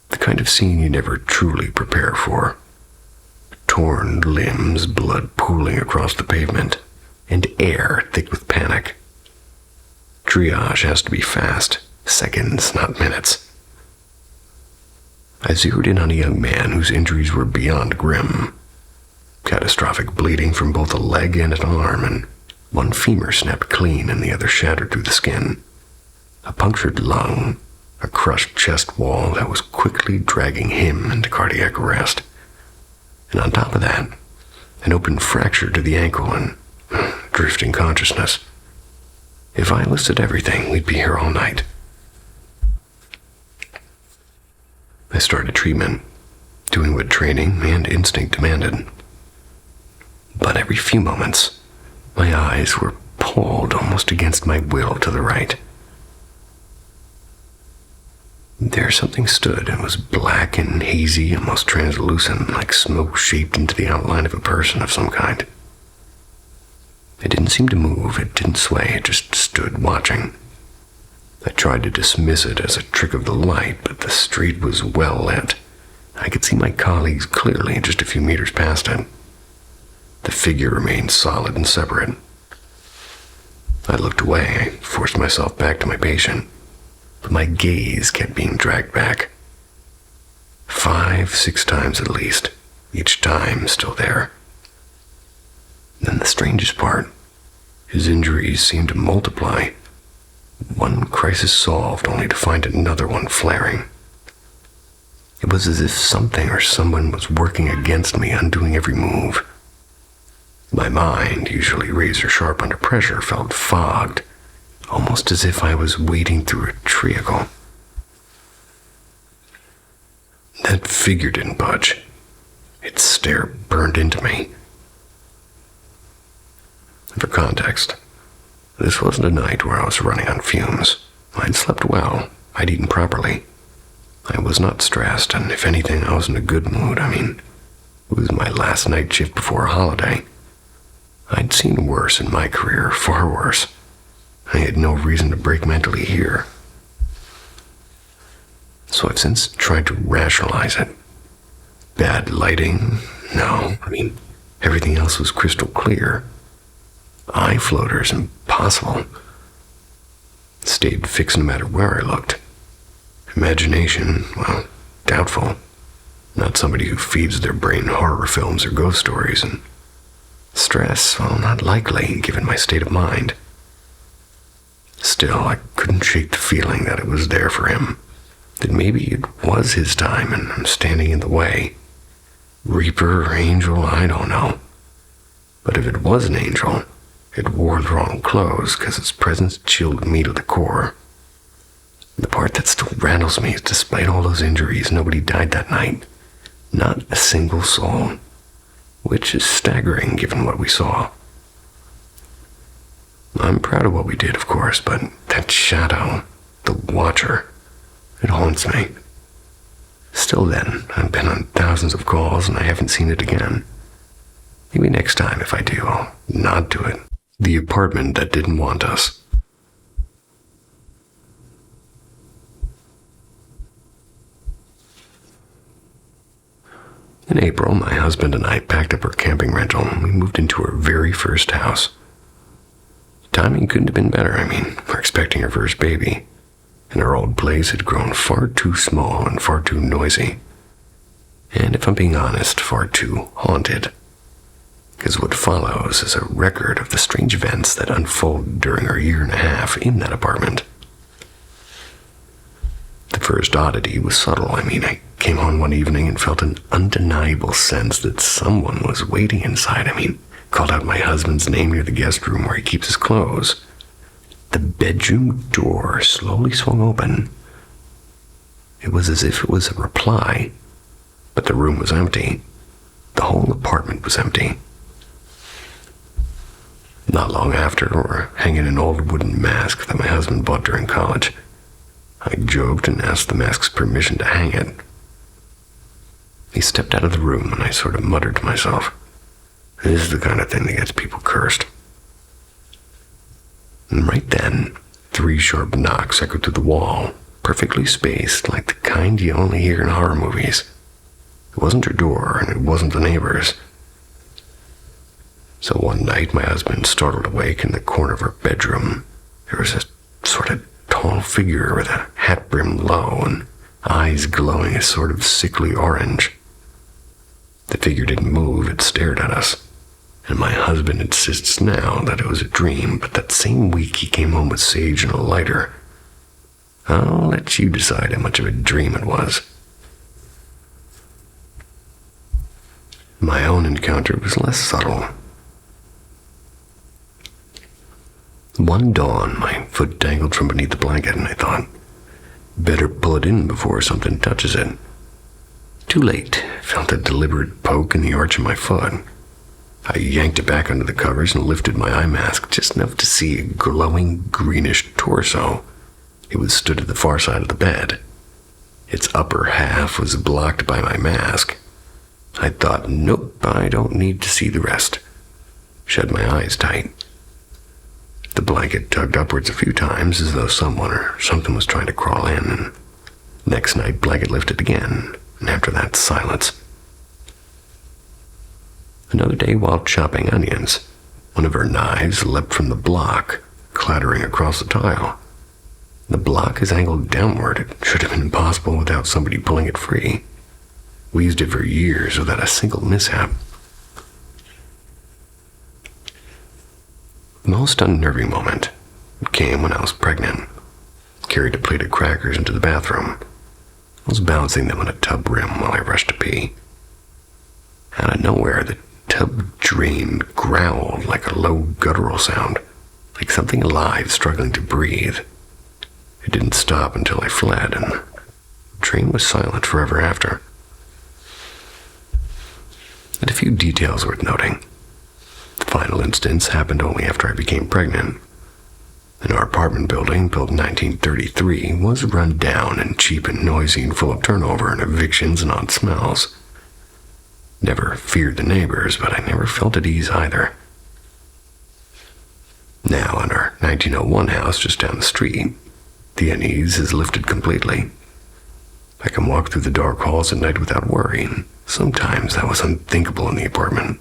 The kind of scene you never truly prepare for. Torn limbs, blood pooling across the pavement, and air thick with panic. Triage has to be fast, seconds, not minutes. I zeroed in on a young man whose injuries were beyond grim. Catastrophic bleeding from both a leg and an arm, and one femur snapped clean and the other shattered through the skin. A punctured lung, a crushed chest wall that was quickly dragging him into cardiac arrest. And on top of that, an open fracture to the ankle and drifting consciousness. If I listed everything, we'd be here all night. I started treatment, doing what training and instinct demanded. But every few moments, my eyes were pulled almost against my will to the right. There something stood. It was black and hazy, almost translucent, like smoke shaped into the outline of a person of some kind. It didn't seem to move, it didn't sway, it just stood watching. I tried to dismiss it as a trick of the light, but the street was well lit. I could see my colleagues clearly just a few meters past it. The figure remained solid and separate. I looked away, forced myself back to my patient, but my gaze kept being dragged back. 5, 6 times at least, each time still there. Then the strangest part, his injuries seemed to multiply. One crisis solved, only to find another one flaring. It was as if something or someone was working against me, undoing every move. My mind, usually razor sharp under pressure, felt fogged, almost as if I was wading through a treacle. That figure didn't budge. Its stare burned into me. For context, this wasn't a night where I was running on fumes. I'd slept well. I'd eaten properly. I was not stressed, and if anything, I was in a good mood. It was my last night shift before a holiday. I'd seen worse in my career, far worse. I had no reason to break mentally here. So I've since tried to rationalize it. Bad lighting? No. Everything else was crystal clear. Eye floaters, impossible. Stayed fixed no matter where I looked. Imagination, well, doubtful. Not somebody who feeds their brain horror films or ghost stories. And stress, well, not likely, given my state of mind. Still, I couldn't shake the feeling that it was there for him. That maybe it was his time and I'm standing in the way. Reaper or angel, I don't know. But if it was an angel, it wore the wrong clothes, because its presence chilled me to the core. The part that still rattles me is despite all those injuries, nobody died that night. Not a single soul. Which is staggering given what we saw. I'm proud of what we did, of course, but that shadow, the Watcher, it haunts me. Still then, I've been on thousands of calls and I haven't seen it again. Maybe next time, if I do, I'll nod to it. The apartment that didn't want us. In April, my husband and I packed up our camping rental and we moved into our very first house. Timing couldn't have been better. We're expecting our first baby, and our old place had grown far too small and far too noisy. And if I'm being honest, far too haunted. Because what follows is a record of the strange events that unfolded during our 1.5 years in that apartment. The first oddity was subtle. I came home one evening and felt an undeniable sense that someone was waiting inside. Called out my husband's name near the guest room where he keeps his clothes. The bedroom door slowly swung open. It was as if it was a reply, but the room was empty. The whole apartment was empty. Not long after, we're hanging an old wooden mask that my husband bought during college. I joked and asked the mask's permission to hang it. He stepped out of the room and I sort of muttered to myself, this is the kind of thing that gets people cursed. And right then, 3 sharp knocks echoed through the wall, perfectly spaced, like the kind you only hear in horror movies. It wasn't her door, and it wasn't the neighbors. So one night, my husband startled awake in the corner of our bedroom. There was a sort of tall figure with a hat brimmed low and eyes glowing a sort of sickly orange. The figure didn't move, it stared at us. And my husband insists now that it was a dream, but that same week he came home with sage and a lighter. I'll let you decide how much of a dream it was. My own encounter was less subtle. One dawn, my foot dangled from beneath the blanket, and I thought, better pull it in before something touches it. Too late. I felt a deliberate poke in the arch of my foot. I yanked it back under the covers and lifted my eye mask just enough to see a glowing greenish torso. It was stood at the far side of the bed. Its upper half was blocked by my mask. I thought, nope, I don't need to see the rest. Shut my eyes tight. The blanket tugged upwards a few times as though someone or something was trying to crawl in, and next night blanket lifted again, and after that, silence. Another day while chopping onions, one of her knives leapt from the block, clattering across the tile. The block is angled downward. It should have been impossible without somebody pulling it free. We used it for years without a single mishap. The most unnerving moment came when I was pregnant. Carried a plate of crackers into the bathroom. I was balancing them on a tub rim while I rushed to pee. Out of nowhere, the tub drain growled like a low guttural sound, like something alive struggling to breathe. It didn't stop until I fled, and the drain was silent forever after. And a few details worth noting. The final instance happened only after I became pregnant. And our apartment building, built in 1933, was run down and cheap and noisy and full of turnover and evictions and odd smells. Never feared the neighbors, but I never felt at ease either. Now, in our 1901 house just down the street, the unease is lifted completely. I can walk through the dark halls at night without worrying. Sometimes that was unthinkable in the apartment.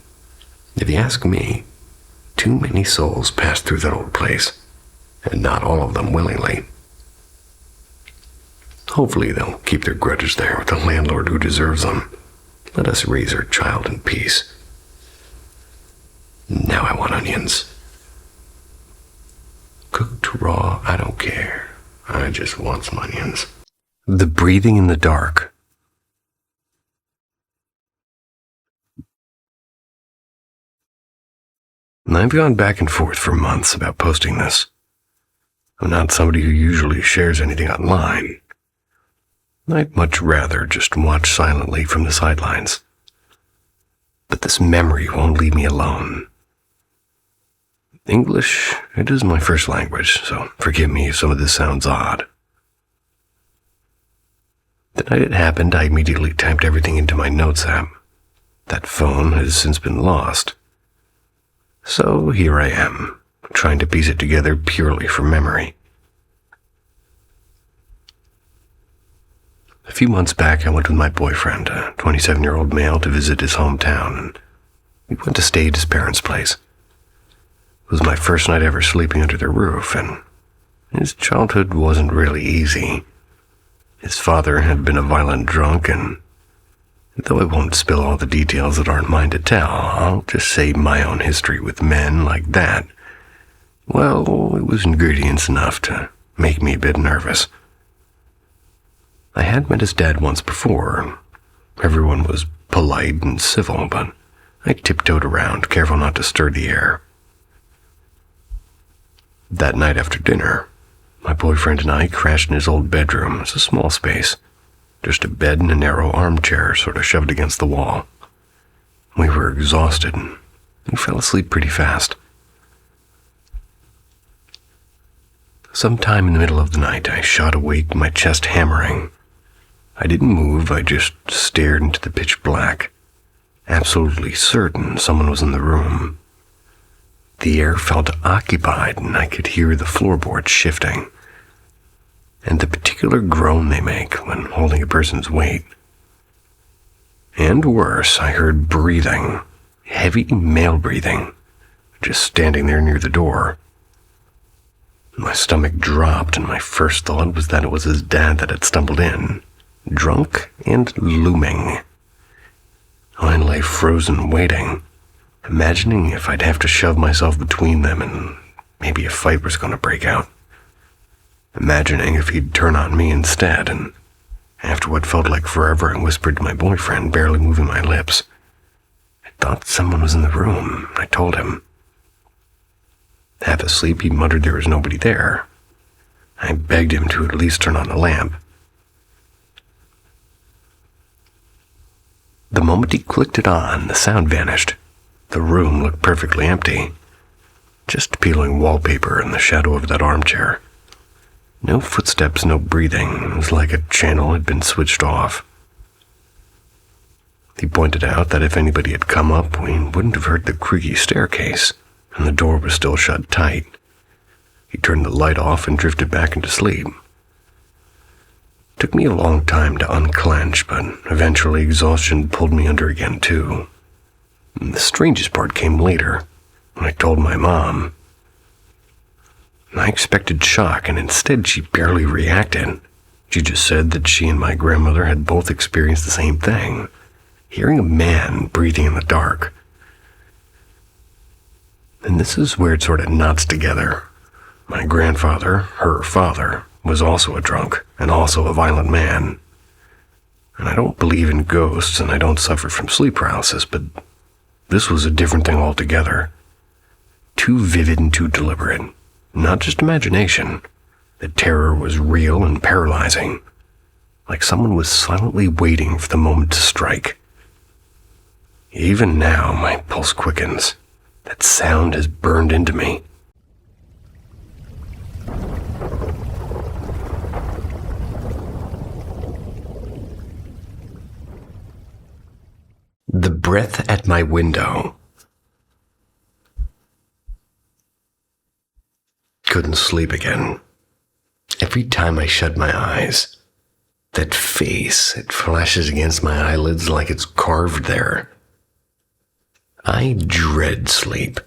If you ask me, too many souls pass through that old place, and not all of them willingly. Hopefully they'll keep their grudges there with the landlord who deserves them. Let us raise our child in peace. Now I want onions. Cooked raw, I don't care. I just want some onions. The breathing in the dark. I've gone back and forth for months about posting this. I'm not somebody who usually shares anything online. I'd much rather just watch silently from the sidelines. But this memory won't leave me alone. English, it is my first language, so forgive me if some of this sounds odd. The night it happened, I immediately typed everything into my notes app. That phone has since been lost. So here I am, trying to piece it together purely from memory. A few months back, I went with my boyfriend, a 27-year-old male, to visit his hometown, and we went to stay at his parents' place. It was my first night ever sleeping under their roof, and his childhood wasn't really easy. His father had been a violent drunk, and though I won't spill all the details that aren't mine to tell, I'll just say my own history with men like that, well, it was ingredients enough to make me a bit nervous. I had met his dad once before. Everyone was polite and civil, but I tiptoed around, careful not to stir the air. That night after dinner, my boyfriend and I crashed in his old bedroom. It's a small space, just a bed and a narrow armchair sort of shoved against the wall. We were exhausted, and we fell asleep pretty fast. Sometime in the middle of the night, I shot awake, my chest hammering. I didn't move, I just stared into the pitch black, absolutely certain someone was in the room. The air felt occupied, and I could hear the floorboards shifting, and the particular groan they make when holding a person's weight. And worse, I heard breathing, heavy male breathing, just standing there near the door. My stomach dropped, and my first thought was that it was his dad that had stumbled in, drunk and looming. I lay frozen, waiting, imagining if I'd have to shove myself between them and maybe a fight was going to break out. Imagining if he'd turn on me instead, and after what felt like forever, I whispered to my boyfriend, barely moving my lips. I thought someone was in the room, I told him. Half asleep, he muttered there was nobody there. I begged him to at least turn on the lamp. The moment he clicked it on, the sound vanished. The room looked perfectly empty. Just peeling wallpaper in the shadow of that armchair. No footsteps, no breathing. It was like a channel had been switched off. He pointed out that if anybody had come up, we wouldn't have heard the creaky staircase, and the door was still shut tight. He turned the light off and drifted back into sleep. It took me a long time to unclench, but eventually exhaustion pulled me under again too. And the strangest part came later, when I told my mom. I expected shock, and instead she barely reacted. She just said that she and my grandmother had both experienced the same thing, hearing a man breathing in the dark. And this is where it sort of knots together. My grandfather, her father, was also a drunk and also a violent man. And I don't believe in ghosts and I don't suffer from sleep paralysis, but this was a different thing altogether. Too vivid and too deliberate. Not just imagination. The terror was real and paralyzing. Like someone was silently waiting for the moment to strike. Even now, my pulse quickens. That sound has burned into me. The breath at my window. Couldn't sleep again. Every time I shut my eyes, that face, it flashes against my eyelids like it's carved there. I dread sleep.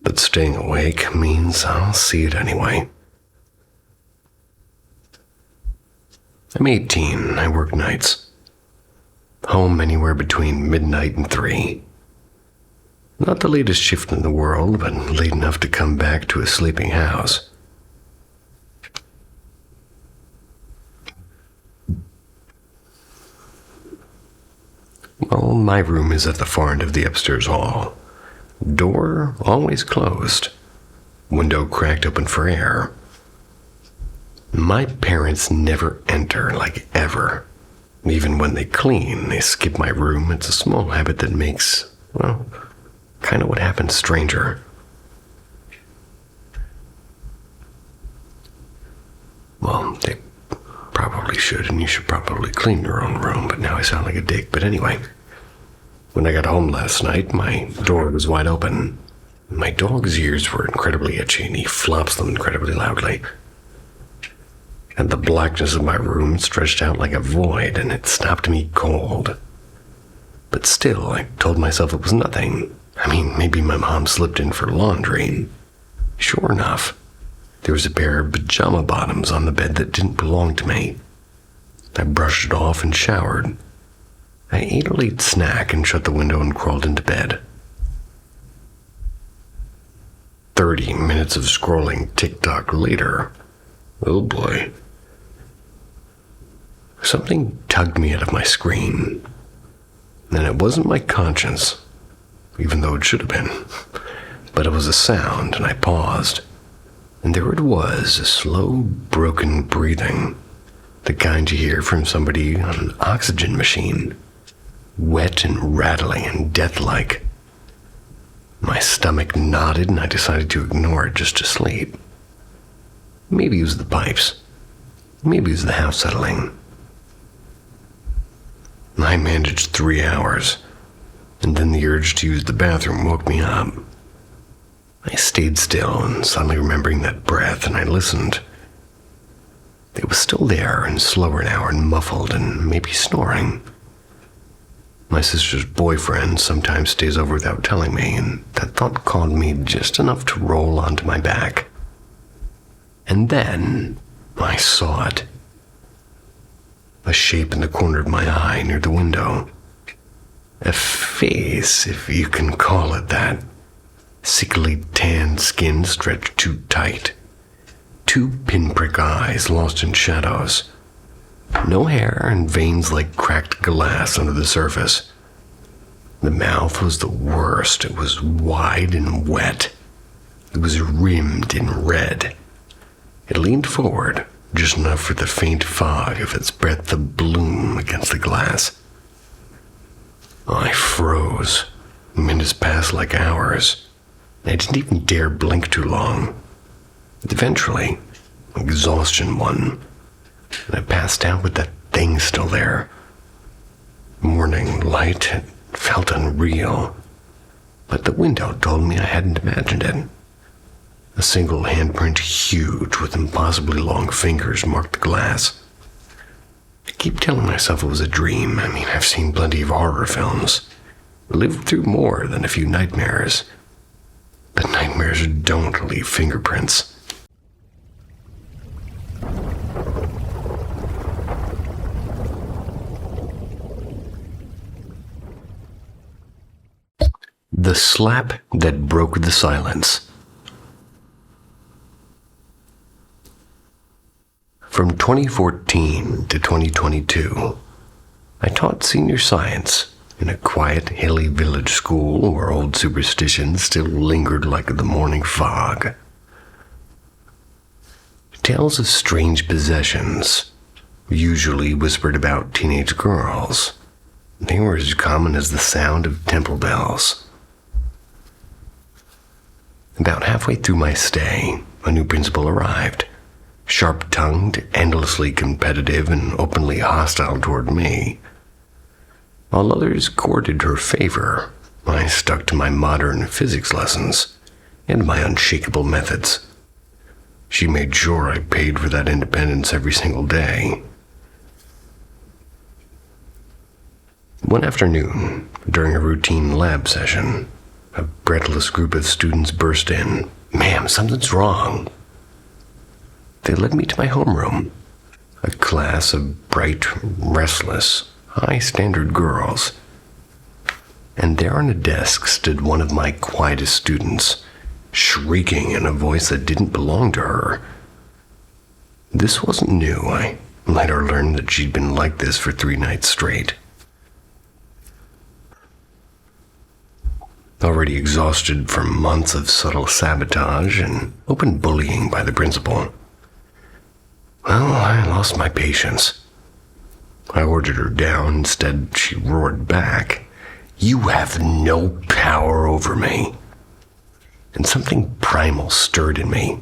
But staying awake means I'll see it anyway. I'm 18, I work nights. Home anywhere between midnight and 3. Not the latest shift in the world, but late enough to come back to a sleeping house. Well, my room is at the far end of the upstairs hall. Door always closed. Window cracked open for air. My parents never enter, like ever. Even when they clean, they skip my room. It's a small habit that makes, well, kind of what happens stranger. Well, they probably should, and you should probably clean your own room, but now I sound like a dick. But anyway, when I got home last night, my door was wide open. My dog's ears were incredibly itchy, and he flops them incredibly loudly. And the blackness of my room stretched out like a void, and it stopped me cold. But still, I told myself it was nothing. I mean, maybe my mom slipped in for laundry. Sure enough, there was a pair of pajama bottoms on the bed that didn't belong to me. I brushed it off and showered. I ate a late snack and shut the window and crawled into bed. 30 minutes of scrolling TikTok later. Oh boy. Something tugged me out of my screen. And it wasn't my conscience, even though it should have been. But it was a sound, and I paused. And there it was, a slow, broken breathing. The kind you hear from somebody on an oxygen machine. Wet and rattling and death-like. My stomach nodded, and I decided to ignore it just to sleep. Maybe it was the pipes. Maybe it was the house settling. I managed 3 hours, and then the urge to use the bathroom woke me up. I stayed still and suddenly remembering that breath, and I listened. It was still there and slower now and muffled and maybe snoring. My sister's boyfriend sometimes stays over without telling me, and that thought caught me just enough to roll onto my back. And then I saw it. A shape in the corner of my eye near the window. A face, if you can call it that. Sickly tanned skin stretched too tight. 2 pinprick eyes lost in shadows. No hair and veins like cracked glass under the surface. The mouth was the worst. It was wide and wet. It was rimmed in red. It leaned forward, just enough for the faint fog of its breath to bloom against the glass. I froze. Minutes passed like hours. I didn't even dare blink too long. Eventually, exhaustion won, and I passed out with that thing still there. Morning light had felt unreal, but the window told me I hadn't imagined it. A single handprint, huge with impossibly long fingers, marked the glass. I keep telling myself it was a dream. I mean, I've seen plenty of horror films, lived through more than a few nightmares. But nightmares don't leave fingerprints. The slap that broke the silence. From 2014 to 2022, I taught senior science in a quiet, hilly village school where old superstitions still lingered like the morning fog. Tales of strange possessions, usually whispered about teenage girls. They were as common as the sound of temple bells. About halfway through my stay, a new principal arrived, sharp-tongued, endlessly competitive, and openly hostile toward me. While others courted her favor, I stuck to my modern physics lessons and my unshakable methods. She made sure I paid for that independence every single day. One afternoon, during a routine lab session, a breathless group of students burst in. "Ma'am, something's wrong." They led me to my homeroom, a class of bright, restless, high-standard girls. And there on a desk stood one of my quietest students, shrieking in a voice that didn't belong to her. This wasn't new. I later learned that she'd been like this for 3 nights straight. Already exhausted from months of subtle sabotage and open bullying by the principal, well, I lost my patience. I ordered her down. Instead, she roared back, "You have no power over me." And something primal stirred in me.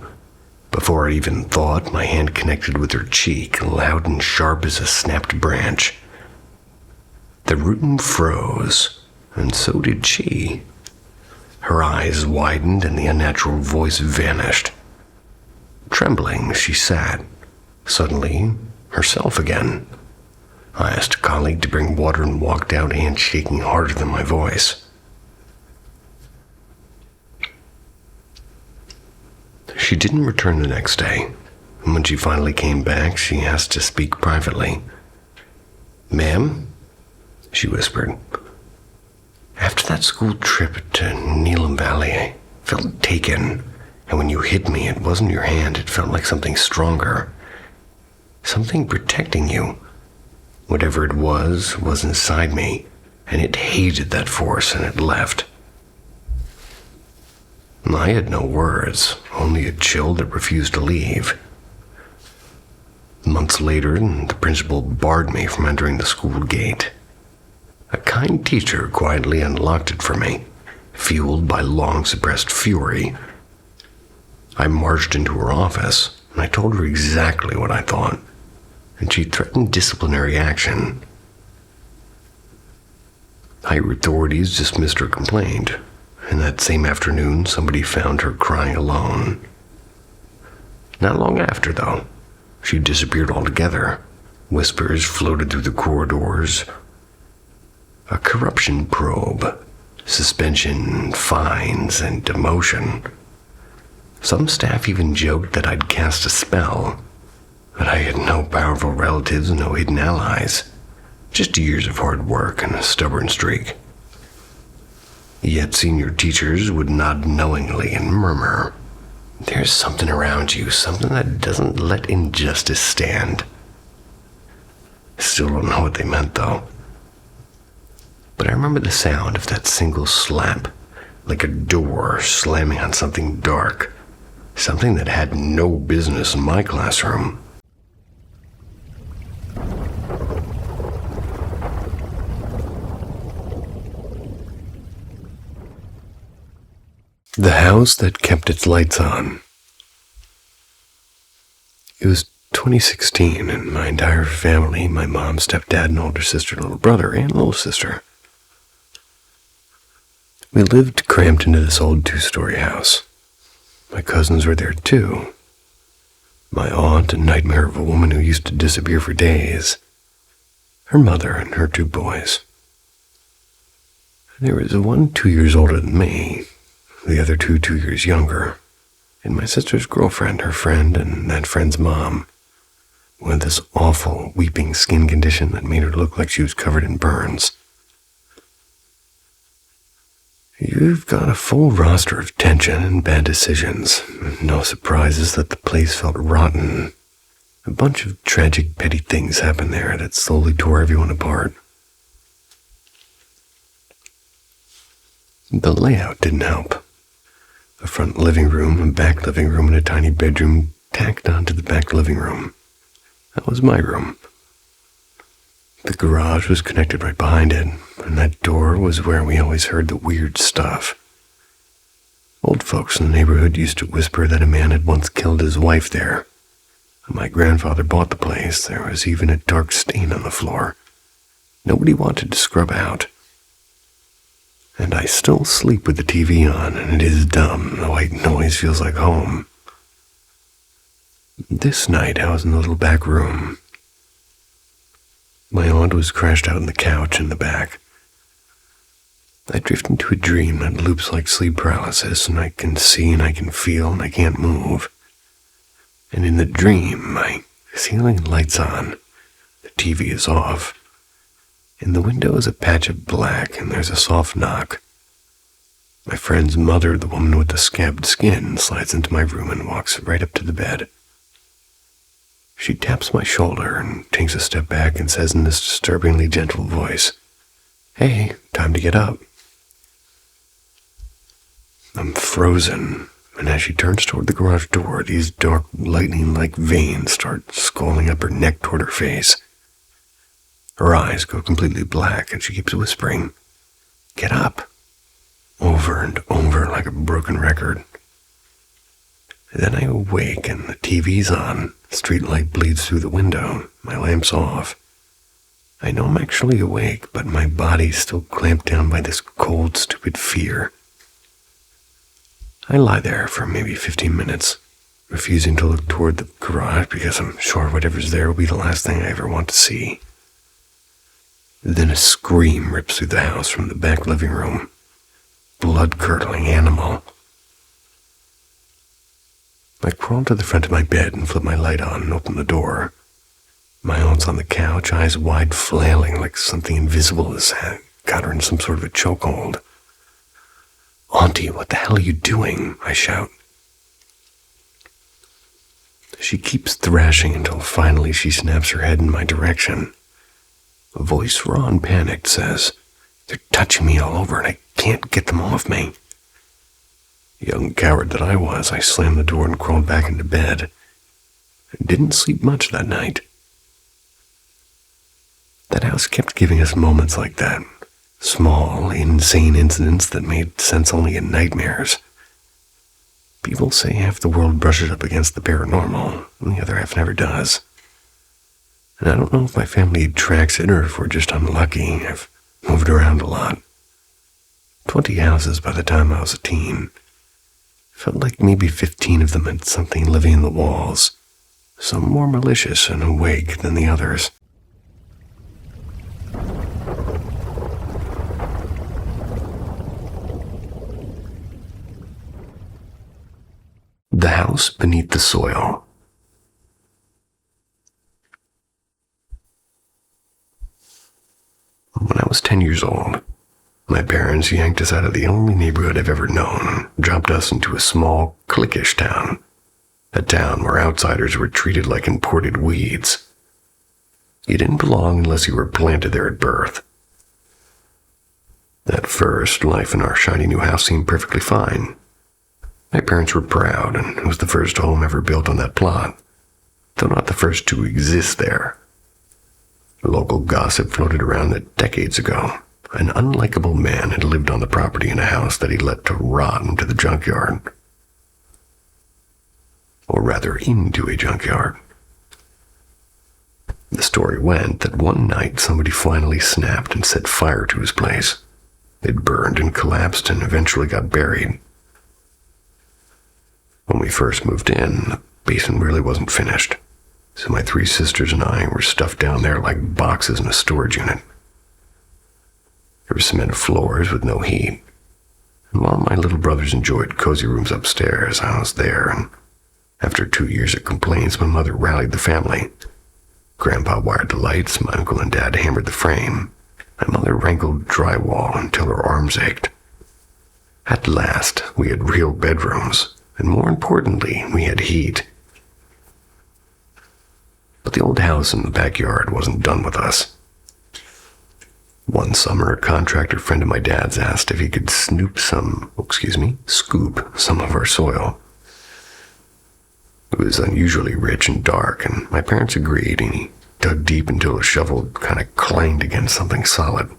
Before I even thought, my hand connected with her cheek, loud and sharp as a snapped branch. The room froze, and so did she. Her eyes widened and the unnatural voice vanished. Trembling, she sat, suddenly herself again. I asked a colleague to bring water and walked out, hand shaking harder than my voice. She didn't return the next day, and when she finally came back, she asked to speak privately. "Ma'am," she whispered, "after that school trip to Neelam Valley, I felt taken, and when you hit me, it wasn't your hand, it felt like something stronger. Something protecting you. Whatever it was inside me, and it hated that force, and it left." I had no words, only a chill that refused to leave. Months later, the principal barred me from entering the school gate. A kind teacher quietly unlocked it for me, fueled by long-suppressed fury. I marched into her office, and I told her exactly what I thought, and she threatened disciplinary action. Higher authorities dismissed her complaint, and that same afternoon somebody found her crying alone. Not long after, though, she disappeared altogether. Whispers floated through the corridors. A corruption probe, suspension, fines, and demotion. Some staff even joked that I'd cast a spell, but I had no powerful relatives, no hidden allies, just years of hard work and a stubborn streak. Yet senior teachers would nod knowingly and murmur, "There's something around you, something that doesn't let injustice stand." Still don't know what they meant, though. But I remember the sound of that single slap, like a door slamming on something dark, something that had no business in my classroom. The house that kept its lights on. It was 2016, and my entire family, my mom, stepdad, and older sister, little brother, and little sister, we lived cramped into this old 2-story house. My cousins were there too. My aunt, a nightmare of a woman who used to disappear for days, her mother, and her 2 boys. There was one 2 years older than me, the other 2 years younger, and my sister's girlfriend, her friend, and that friend's mom, with this awful weeping skin condition that made her look like she was covered in burns. You've got a full roster of tension and bad decisions. No surprises that the place felt rotten. A bunch of tragic, petty things happened there that slowly tore everyone apart. The layout didn't help. A front living room, a back living room, and a tiny bedroom tacked onto the back living room. That was my room. The garage was connected right behind it, and that door was where we always heard the weird stuff. Old folks in the neighborhood used to whisper that a man had once killed his wife there. When my grandfather bought the place, there was even a dark stain on the floor. Nobody wanted to scrub out. And I still sleep with the TV on, and it is dumb. The white noise feels like home. This night, I was in the little back room. My aunt was crashed out on the couch in the back. I drift into a dream that loops like sleep paralysis, and I can see and I can feel and I can't move. And in the dream, my ceiling light's on, the TV is off. In the window is a patch of black, and there's a soft knock. My friend's mother, the woman with the scabbed skin, slides into my room and walks right up to the bed. She taps my shoulder and takes a step back and says in this disturbingly gentle voice, "Hey, time to get up." I'm frozen, and as she turns toward the garage door, these dark, lightning-like veins start scrolling up her neck toward her face. Her eyes go completely black, and she keeps whispering, "Get up," over and over like a broken record. Then I awake, and the TV's on. Street light bleeds through the window. My lamp's off. I know I'm actually awake, but my body's still clamped down by this cold, stupid fear. I lie there for maybe 15 minutes, refusing to look toward the garage because I'm sure whatever's there will be the last thing I ever want to see. Then a scream rips through the house from the back living room. Blood-curdling animal. I crawl to the front of my bed and flip my light on and open the door. My aunt's on the couch, eyes wide flailing like something invisible has got her in some sort of a chokehold. "Auntie, what the hell are you doing?" I shout. She keeps thrashing until finally she snaps her head in my direction. A voice raw and panicked says, "They're touching me all over and I can't get them off me." Young coward that I was, I slammed the door and crawled back into bed. I didn't sleep much that night. That house kept giving us moments like that. Small, insane incidents that made sense only in nightmares. People say half the world brushes up against the paranormal, and the other half never does. And I don't know if my family tracks it or if we're just unlucky. I've moved around a lot. 20 houses by the time I was a teen. Felt like maybe 15 of them had something living in the walls, some more malicious and awake than the others. The house beneath the soil. When I was 10 years old, my parents yanked us out of the only neighborhood I've ever known, dropped us into a small, cliquish town. A town where outsiders were treated like imported weeds. You didn't belong unless you were planted there at birth. At first, life in our shiny new house seemed perfectly fine. My parents were proud, and it was the first home ever built on that plot, though not the first to exist there. Local gossip floated around that decades ago, an unlikable man had lived on the property in a house that he let to rot into the junkyard. Or rather, into a junkyard. The story went that one night somebody finally snapped and set fire to his place. It burned and collapsed and eventually got buried. When we first moved in, the basement really wasn't finished, so my 3 sisters and I were stuffed down there like boxes in a storage unit. There were cement floors with no heat, and while my little brothers enjoyed cozy rooms upstairs, I was there, and after 2 years of complaints, my mother rallied the family. Grandpa wired the lights, my uncle and dad hammered the frame. My mother wrangled drywall until her arms ached. At last, we had real bedrooms, and more importantly, we had heat. But the old house in the backyard wasn't done with us. One summer, a contractor friend of my dad's asked if he could scoop some of our soil. It was unusually rich and dark, and my parents agreed, and he dug deep until a shovel kind of clanged against something solid.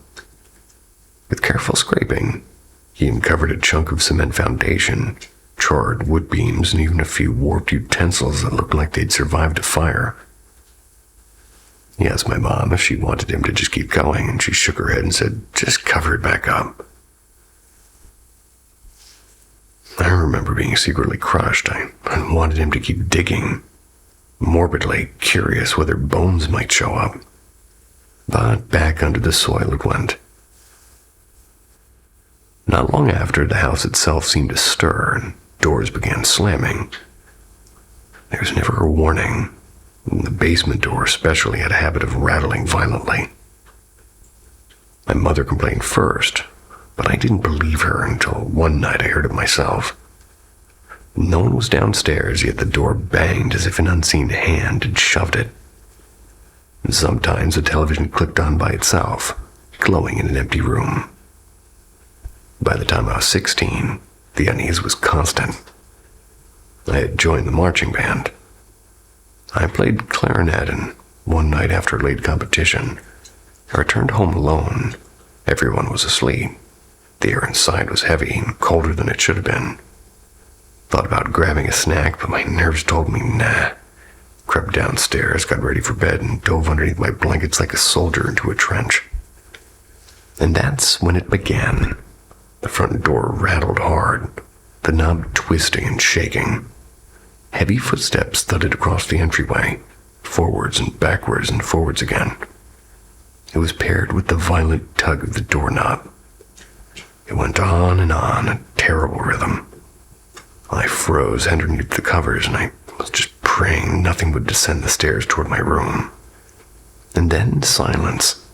With careful scraping, he uncovered a chunk of cement foundation, charred wood beams, and even a few warped utensils that looked like they'd survived a fire. He asked my mom if she wanted him to just keep going, and she shook her head and said, "Just cover it back up." I remember being secretly crushed. I wanted him to keep digging, morbidly curious whether bones might show up. But back under the soil it went. Not long after, the house itself seemed to stir, and doors began slamming. There was never a warning. The basement door especially had a habit of rattling violently. My mother complained first, but I didn't believe her until one night I heard it myself. No one was downstairs, yet the door banged as if an unseen hand had shoved it. And sometimes the television clicked on by itself, glowing in an empty room. By the time I was 16, the unease was constant. I had joined the marching band. I played clarinet, and one night after a late competition, I returned home alone. Everyone was asleep. The air inside was heavy and colder than it should have been. Thought about grabbing a snack, but my nerves told me nah. Crept downstairs, got ready for bed, and dove underneath my blankets like a soldier into a trench. And that's when it began. The front door rattled hard, the knob twisting and shaking. Heavy footsteps thudded across the entryway, forwards and backwards and forwards again. It was paired with the violent tug of the doorknob. It went on, a terrible rhythm. I froze underneath the covers, and I was just praying nothing would descend the stairs toward my room. And then silence.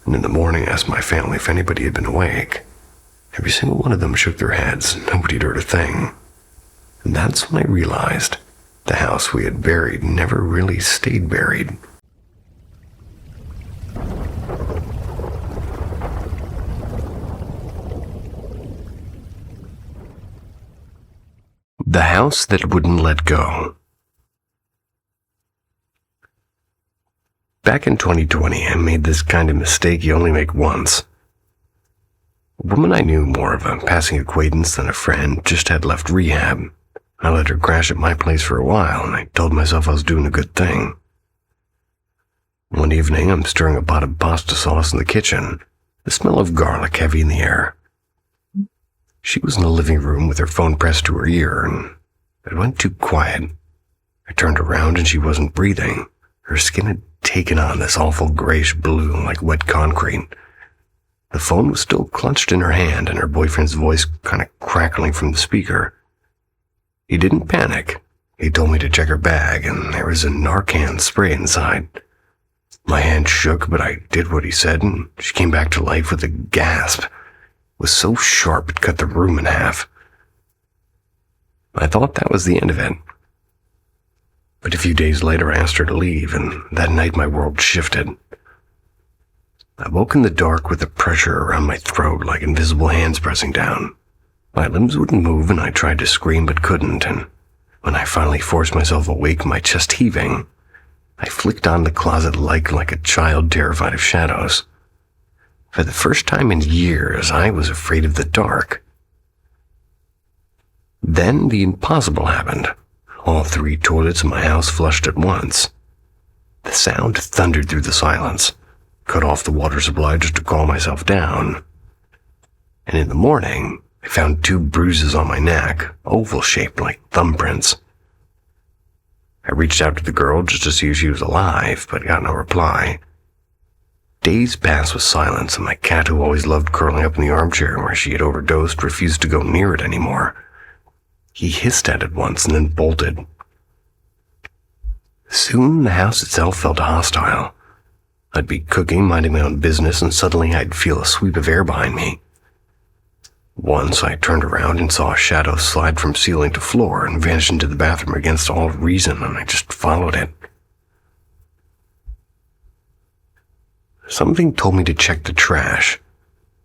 And in the morning I asked my family if anybody had been awake. Every single one of them shook their heads. Nobody had heard a thing. And that's when I realized the house we had buried never really stayed buried. The house that wouldn't let go. Back in 2020, I made this kind of mistake you only make once. A woman I knew, more of a passing acquaintance than a friend, just had left rehab. I let her crash at my place for a while, and I told myself I was doing a good thing. One evening, I'm stirring a pot of pasta sauce in the kitchen, the smell of garlic heavy in the air. She was in the living room with her phone pressed to her ear, and it went too quiet. I turned around and she wasn't breathing. Her skin had taken on this awful grayish blue like wet concrete. The phone was still clenched in her hand, and her boyfriend's voice kind of crackling from the speaker. He didn't panic. He told me to check her bag, and there was a Narcan spray inside. My hand shook, but I did what he said, and she came back to life with a gasp. It was so sharp it cut the room in half. I thought that was the end of it. But a few days later I asked her to leave, and that night my world shifted. I woke in the dark with the pressure around my throat like invisible hands pressing down. My limbs wouldn't move and I tried to scream but couldn't, and when I finally forced myself awake, my chest heaving, I flicked on the closet light like a child terrified of shadows. For the first time in years, I was afraid of the dark. Then the impossible happened. All 3 toilets in my house flushed at once. The sound thundered through the silence, cut off the water supply just to calm myself down. And in the morning, I found 2 bruises on my neck, oval-shaped like thumbprints. I reached out to the girl just to see if she was alive, but got no reply. Days passed with silence, and my cat, who always loved curling up in the armchair where she had overdosed, refused to go near it anymore. He hissed at it once and then bolted. Soon the house itself felt hostile. I'd be cooking, minding my own business, and suddenly I'd feel a sweep of air behind me. Once I turned around and saw a shadow slide from ceiling to floor and vanish into the bathroom against all reason, and I just followed it. Something told me to check the trash,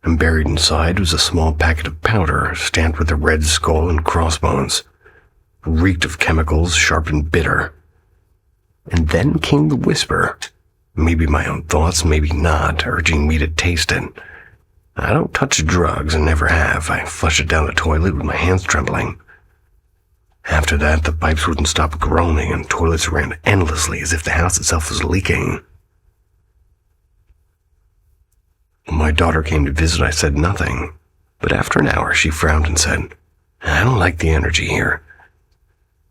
and buried inside was a small packet of powder stamped with a red skull and crossbones, reeked of chemicals, sharp and bitter. And then came the whisper, maybe my own thoughts, maybe not, urging me to taste it. I don't touch drugs and never have. I flush it down the toilet with my hands trembling. After that, the pipes wouldn't stop groaning and toilets ran endlessly as if the house itself was leaking. When my daughter came to visit, I said nothing, but after an hour she frowned and said, "I don't like the energy here."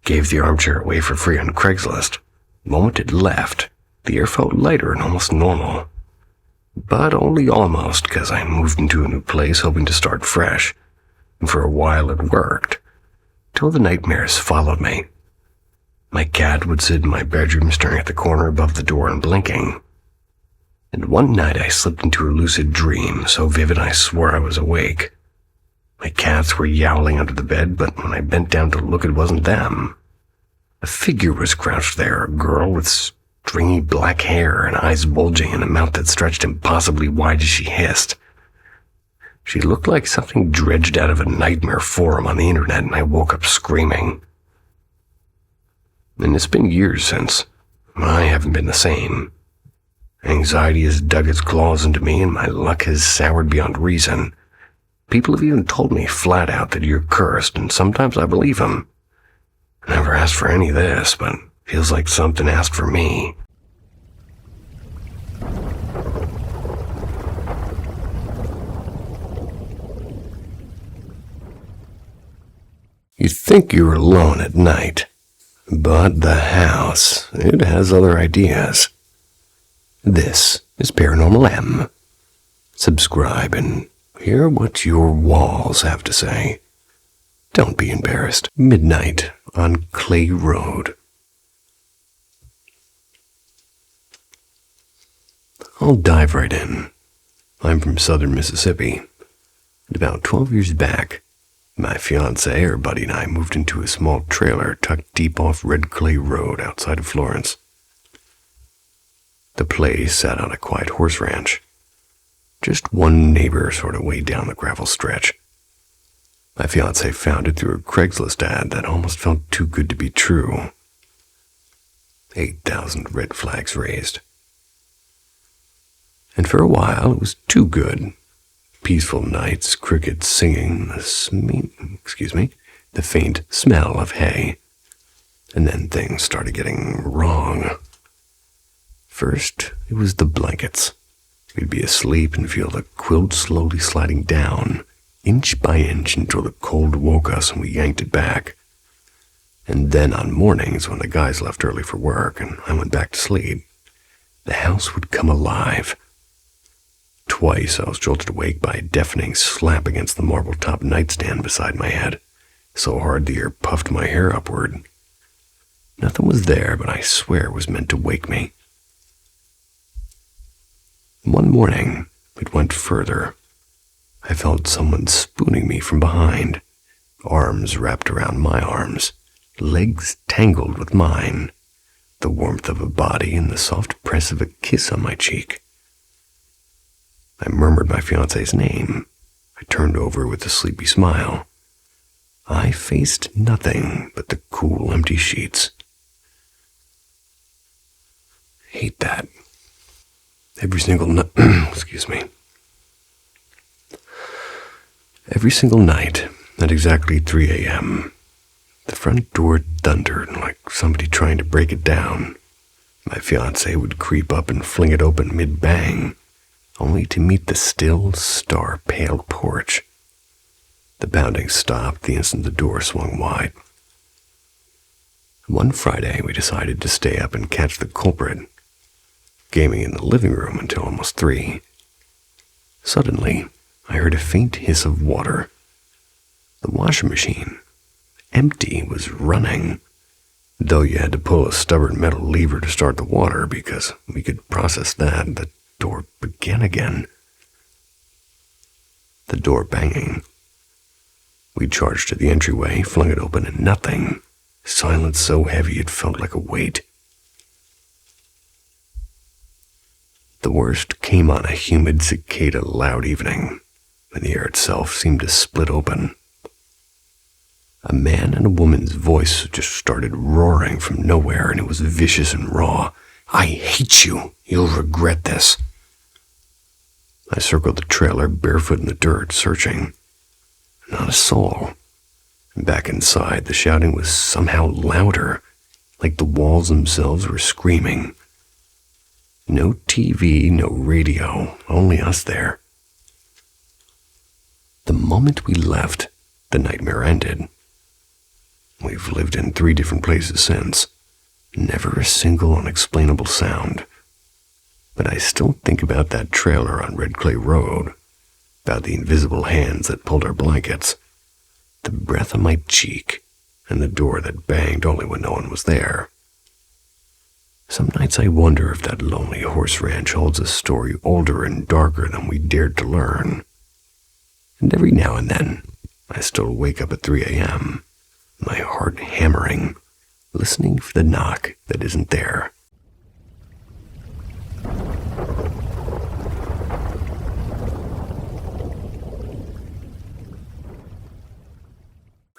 Gave the armchair away for free on Craigslist. The moment it left, the air felt lighter and almost normal. But only almost, because I moved into a new place hoping to start fresh, and for a while it worked, till the nightmares followed me. My cat would sit in my bedroom staring at the corner above the door and blinking. And one night I slipped into a lucid dream, so vivid I swore I was awake. My cats were yowling under the bed, but when I bent down to look, it wasn't them. A figure was crouched there, a girl with stringy black hair and eyes bulging and a mouth that stretched impossibly wide as she hissed. She looked like something dredged out of a nightmare forum on the internet, and I woke up screaming. And it's been years since. I haven't been the same. Anxiety has dug its claws into me, and my luck has soured beyond reason. People have even told me flat out that you're cursed, and sometimes I believe them. I never asked for any of this, but feels like something asked for me. You think you're alone at night, but the house, it has other ideas. This is Paranormal M. Subscribe and hear what your walls have to say. Don't be embarrassed. Midnight on Clay Road. I'll dive right in. I'm from southern Mississippi, and about 12 years back, my fiancée, her buddy, and I moved into a small trailer tucked deep off Red Clay Road outside of Florence. The place sat on a quiet horse ranch. Just one neighbor sort of way down the gravel stretch. My fiancée found it through a Craigslist ad that almost felt too good to be true. 8,000 red flags raised. And for a while, it was too good. Peaceful nights, crickets singing, the faint smell of hay. And then things started getting wrong. First, it was the blankets. We'd be asleep and feel the quilt slowly sliding down, inch by inch, until the cold woke us and we yanked it back. And then on mornings, when the guys left early for work and I went back to sleep, the house would come alive. Twice I was jolted awake by a deafening slap against the marble-top nightstand beside my head, so hard the air puffed my hair upward. Nothing was there, but I swear it was meant to wake me. One morning, it went further. I felt someone spooning me from behind, arms wrapped around my arms, legs tangled with mine, the warmth of a body and the soft press of a kiss on my cheek. I murmured my fiance's name. I turned over with a sleepy smile. I faced nothing but the cool, empty sheets. Hate that. Every single night, excuse me. Every single night at exactly 3 a.m., the front door thundered like somebody trying to break it down. My fiancé would creep up and fling it open mid-bang, only to meet the still, star-pale porch. The pounding stopped the instant the door swung wide. One Friday, we decided to stay up and catch the culprit, gaming in the living room until almost 3. Suddenly, I heard a faint hiss of water. The washing machine, empty, was running, though you had to pull a stubborn metal lever to start the water because we could process that. The door began again. The door banging. We charged to the entryway, flung it open, and nothing. Silence so heavy it felt like a weight. The worst came on a humid, cicada-loud evening, when the air itself seemed to split open. A man and a woman's voice just started roaring from nowhere, and it was vicious and raw. "I hate you. You'll regret this." I circled the trailer, barefoot in the dirt, searching. Not a soul. Back inside, the shouting was somehow louder, like the walls themselves were screaming. No TV, no radio, only us there. The moment we left, the nightmare ended. We've lived in 3 different places since. Never a single unexplainable sound. But I still think about that trailer on Red Clay Road, about the invisible hands that pulled our blankets, the breath on my cheek, and the door that banged only when no one was there. Some nights I wonder if that lonely horse ranch holds a story older and darker than we dared to learn. And every now and then, I still wake up at 3 a.m., my heart hammering, listening for the knock that isn't there.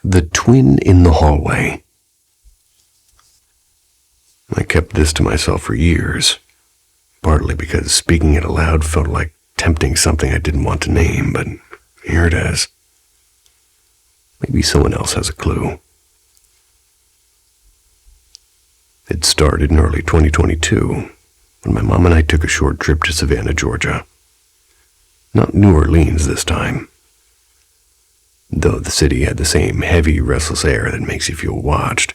The twin in the hallway. I kept this to myself for years, partly because speaking it aloud felt like tempting something I didn't want to name, but here it is. Maybe someone else has a clue. It started in early 2022, when my mom and I took a short trip to Savannah, Georgia. Not New Orleans this time, though the city had the same heavy, restless air that makes you feel watched.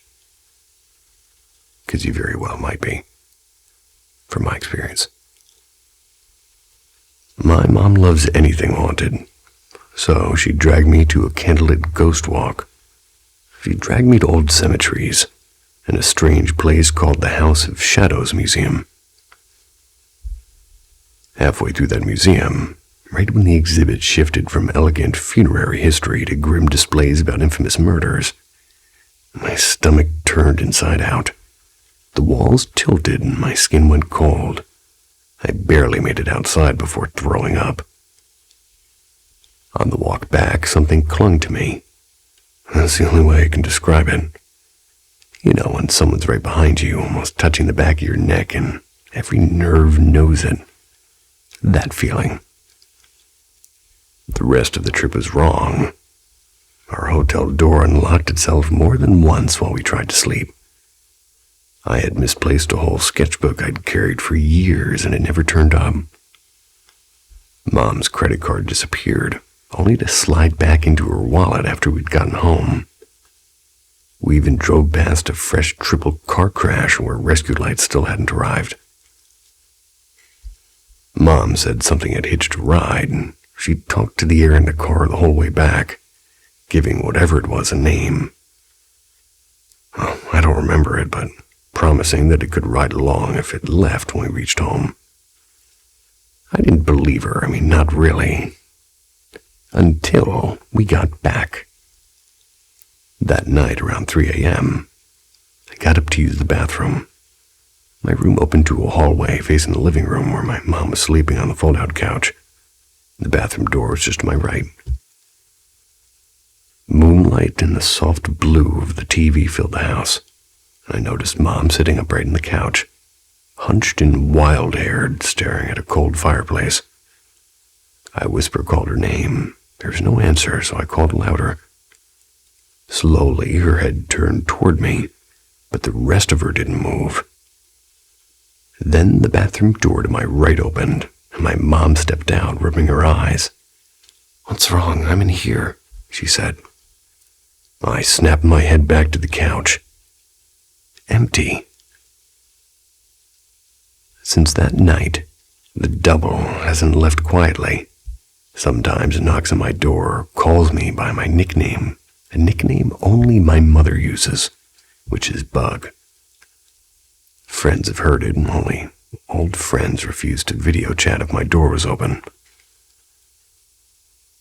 Because you very well might be, from my experience. My mom loves anything haunted, so she dragged me to a candlelit ghost walk. She dragged me to old cemeteries and a strange place called the House of Shadows Museum. Halfway through that museum, right when the exhibit shifted from elegant funerary history to grim displays about infamous murders, my stomach turned inside out. The walls tilted and my skin went cold. I barely made it outside before throwing up. On the walk back, something clung to me. That's the only way I can describe it. You know, when someone's right behind you, almost touching the back of your neck, and every nerve knows it. That feeling. The rest of the trip was wrong. Our hotel door unlocked itself more than once while we tried to sleep. I had misplaced a whole sketchbook I'd carried for years, and it never turned up. Mom's credit card disappeared, only to slide back into her wallet after we'd gotten home. We even drove past a fresh triple car crash where rescue lights still hadn't arrived. Mom said something had hitched a ride, and she talked to the air in the car the whole way back, giving whatever it was a name. Oh, I don't remember it, but promising that it could ride along if it left when we reached home. I didn't believe her, not really. Until we got back. That night around 3 a.m., I got up to use the bathroom. My room opened to a hallway facing the living room where my mom was sleeping on the fold-out couch. The bathroom door was just to my right. Moonlight and the soft blue of the TV filled the house, and I noticed Mom sitting upright on the couch, hunched and wild-haired, staring at a cold fireplace. I whisper-called her name. There was no answer, so I called louder. Slowly, her head turned toward me, but the rest of her didn't move. Then the bathroom door to my right opened, and my mom stepped out, rubbing her eyes. "What's wrong? I'm in here," she said. I snapped my head back to the couch. Empty. Since that night, the double hasn't left quietly. Sometimes it knocks on my door or calls me by my nickname, a nickname only my mother uses, which is Bug. Friends have heard it, and only old friends refused to video chat if my door was open.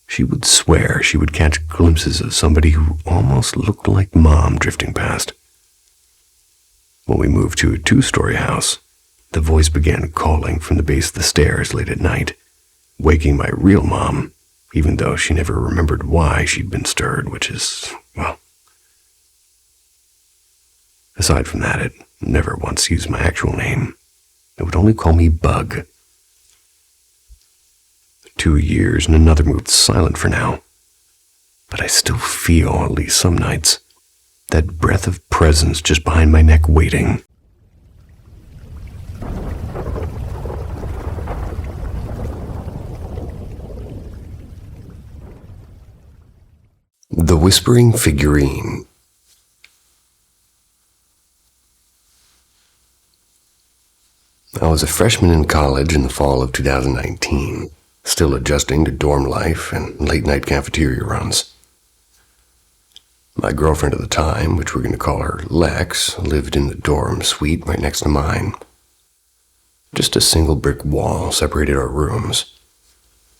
She would swear she would catch glimpses of somebody who almost looked like Mom drifting past. When we moved to a 2-story house, the voice began calling from the base of the stairs late at night, waking my real mom, even though she never remembered why she'd been stirred, which is, well... Aside from that, it never once used my actual name. It would only call me Bug. 2 years and another moved silent for now, but I still feel, at least some nights, that breath of presence just behind my neck waiting. The Whispering Figurine. I was a freshman in college in the fall of 2019, still adjusting to dorm life and late-night cafeteria runs. My girlfriend at the time, which we're going to call her Lex, lived in the dorm suite right next to mine. Just a single brick wall separated our rooms,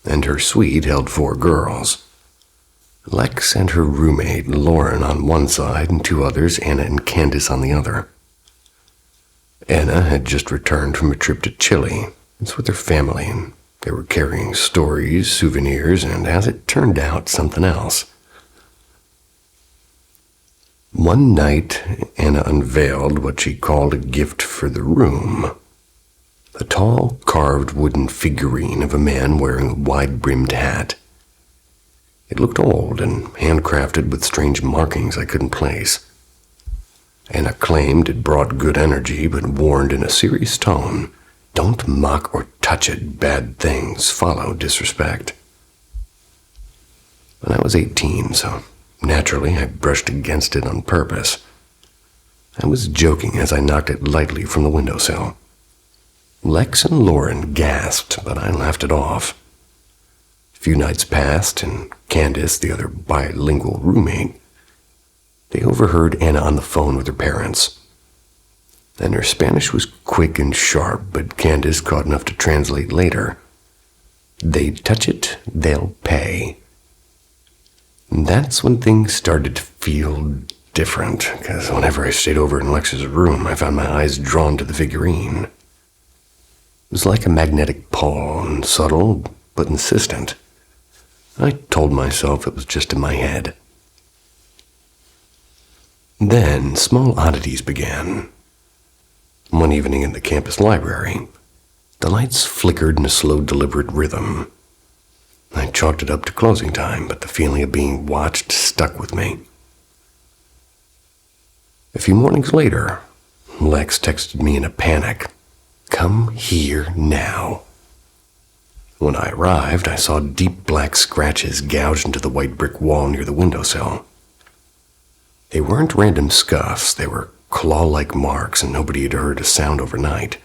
and her suite held 4 girls. Lex and her roommate, Lauren, on one side, and 2 others, Anna and Candace, on the other. Anna had just returned from a trip to Chile. It's with her family. They were carrying stories, souvenirs, and, as it turned out, something else. One night, Anna unveiled what she called a gift for the room. A tall, carved wooden figurine of a man wearing a wide-brimmed hat. It looked old and handcrafted with strange markings I couldn't place. Anna claimed it brought good energy, but warned in a serious tone, "Don't mock or touch it. Bad things follow disrespect." And I was 18, so naturally I brushed against it on purpose. I was joking as I knocked it lightly from the windowsill. Lex and Lauren gasped, but I laughed it off. A few nights passed, and Candace, the other bilingual roommate, they overheard Anna on the phone with her parents. And her Spanish was quick and sharp, but Candace caught enough to translate later. "They touch it, they'll pay." And that's when things started to feel different, because whenever I stayed over in Lex's room, I found my eyes drawn to the figurine. It was like a magnetic pull, and subtle but insistent. I told myself it was just in my head. Then small oddities began. One evening in the campus library, the lights flickered in a slow, deliberate rhythm. I chalked it up to closing time, but the feeling of being watched stuck with me. A few mornings later, Lex texted me in a panic, "Come here now." When I arrived, I saw deep black scratches gouged into the white brick wall near the windowsill. They weren't random scuffs, they were claw-like marks, and nobody had heard a sound overnight.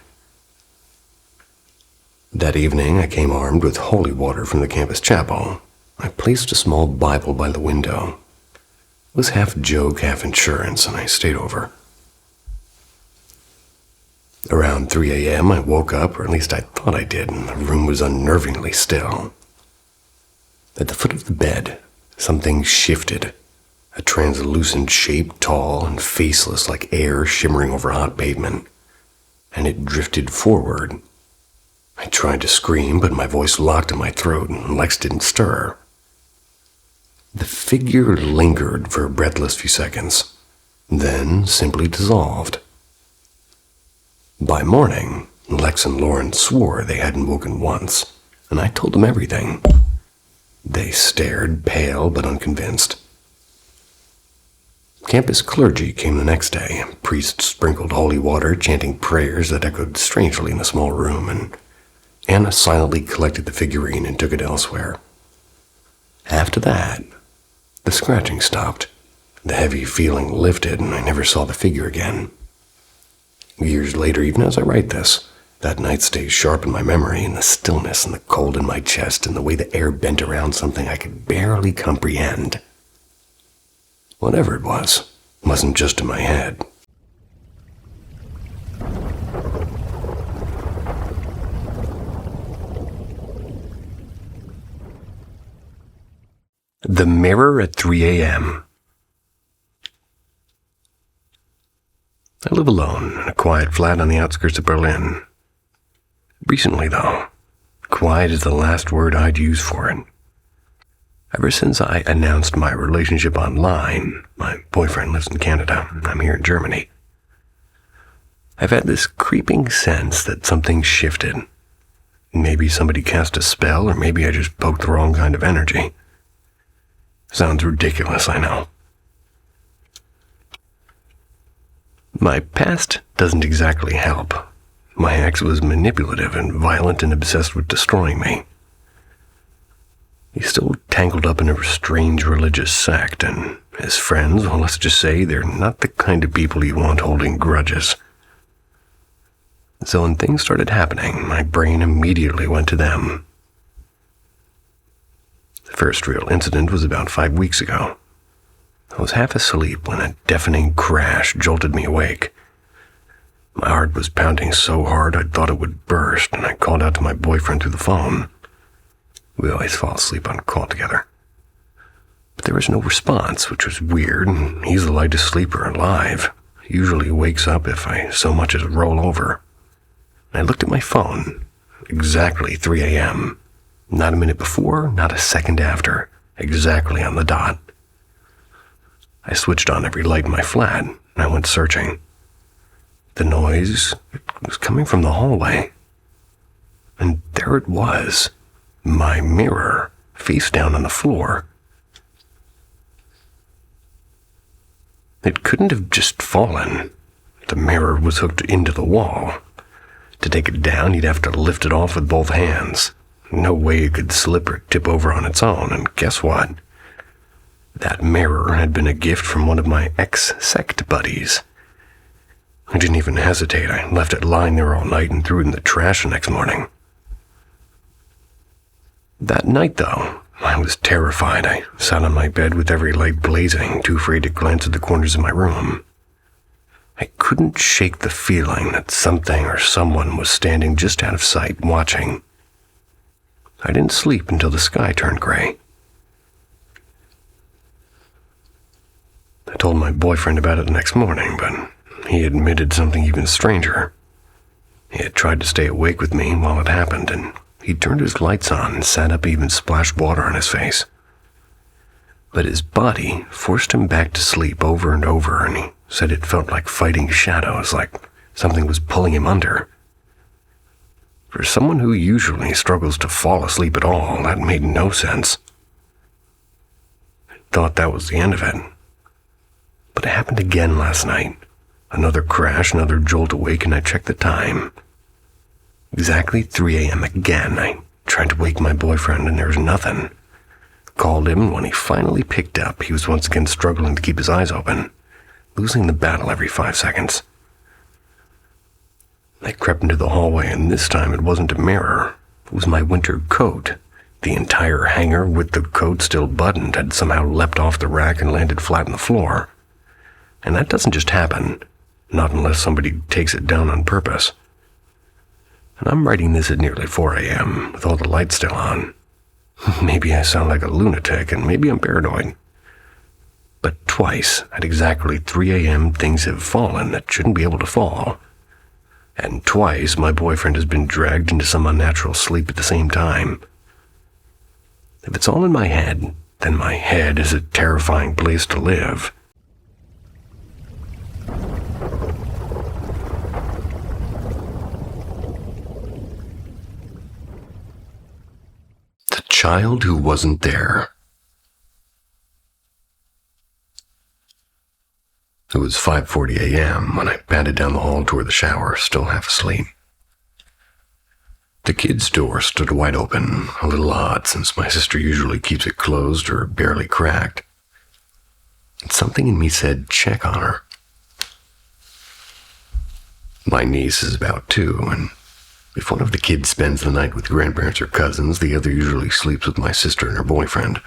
That evening, I came armed with holy water from the campus chapel. I placed a small Bible by the window. It was half joke, half insurance, and I stayed over. Around 3 a.m., I woke up, or at least I thought I did, and the room was unnervingly still. At the foot of the bed, something shifted. A translucent shape, tall and faceless like air shimmering over hot pavement, and it drifted forward. I tried to scream, but my voice locked in my throat and Lex didn't stir. The figure lingered for a breathless few seconds, then simply dissolved. By morning, Lex and Lauren swore they hadn't woken once, and I told them everything. They stared, pale but unconvinced. Campus clergy came the next day. Priests sprinkled holy water, chanting prayers that echoed strangely in a small room, and Anna silently collected the figurine and took it elsewhere. After that, the scratching stopped. The heavy feeling lifted, and I never saw the figure again. Years later, even as I write this, that night stays sharp in my memory, in the stillness and the cold in my chest and the way the air bent around something I could barely comprehend. Whatever it wasn't just in my head. The mirror at 3 a.m. I live alone in a quiet flat on the outskirts of Berlin. Recently, though, quiet is the last word I'd use for it. Ever since I announced my relationship online, my boyfriend lives in Canada, and I'm here in Germany, I've had this creeping sense that something shifted. Maybe somebody cast a spell, or maybe I just poked the wrong kind of energy. Sounds ridiculous, I know. My past doesn't exactly help. My ex was manipulative and violent and obsessed with destroying me. He's still tangled up in a strange religious sect, and his friends, well, let's just say they're not the kind of people you want holding grudges. So when things started happening, my brain immediately went to them. The first real incident was about 5 weeks ago. I was half asleep when a deafening crash jolted me awake. My heart was pounding so hard I thought it would burst, and I called out to my boyfriend through the phone. We always fall asleep on call together. But there was no response, which was weird. He's the lightest sleeper alive. He usually wakes up if I so much as roll over. I looked at my phone. Exactly 3 a.m. Not a minute before, not a second after. Exactly on the dot. I switched on every light in my flat, and I went searching. The noise was coming from the hallway. And there it was, my mirror, face down on the floor. It couldn't have just fallen. The mirror was hooked into the wall. To take it down, you'd have to lift it off with both hands. No way it could slip or tip over on its own, and guess what? That mirror had been a gift from one of my ex-sect buddies. I didn't even hesitate. I left it lying there all night and threw it in the trash the next morning. That night, though, I was terrified. I sat on my bed with every light blazing, too afraid to glance at the corners of my room. I couldn't shake the feeling that something or someone was standing just out of sight, watching. I didn't sleep until the sky turned gray. I told my boyfriend about it the next morning, but he admitted something even stranger. He had tried to stay awake with me while it happened, and he turned his lights on and sat up, even splashed water on his face. But his body forced him back to sleep over and over, and he said it felt like fighting shadows, like something was pulling him under. For someone who usually struggles to fall asleep at all, that made no sense. I thought that was the end of it. But it happened again last night. Another crash, another jolt awake, and I checked the time. Exactly 3 a.m. again. I tried to wake my boyfriend, and there was nothing. Called him, and when he finally picked up, he was once again struggling to keep his eyes open, losing the battle every 5 seconds. I crept into the hallway, and this time it wasn't a mirror. It was my winter coat. The entire hanger with the coat still buttoned had somehow leapt off the rack and landed flat on the floor. And that doesn't just happen, not unless somebody takes it down on purpose. And I'm writing this at nearly 4 a.m. with all the lights still on. Maybe I sound like a lunatic, and maybe I'm paranoid. But twice, at exactly 3 a.m., things have fallen that shouldn't be able to fall. and twice my boyfriend has been dragged into some unnatural sleep at the same time. If it's all in my head, then my head is a terrifying place to live. The child who wasn't there. It was 5:40 a.m. when I padded down the hall toward the shower, still half asleep. The kids' door stood wide open, a little odd since my sister usually keeps it closed or barely cracked. And something in me said, check on her. My niece is about 2, and if one of the kids spends the night with grandparents or cousins, the other usually sleeps with my sister and her boyfriend.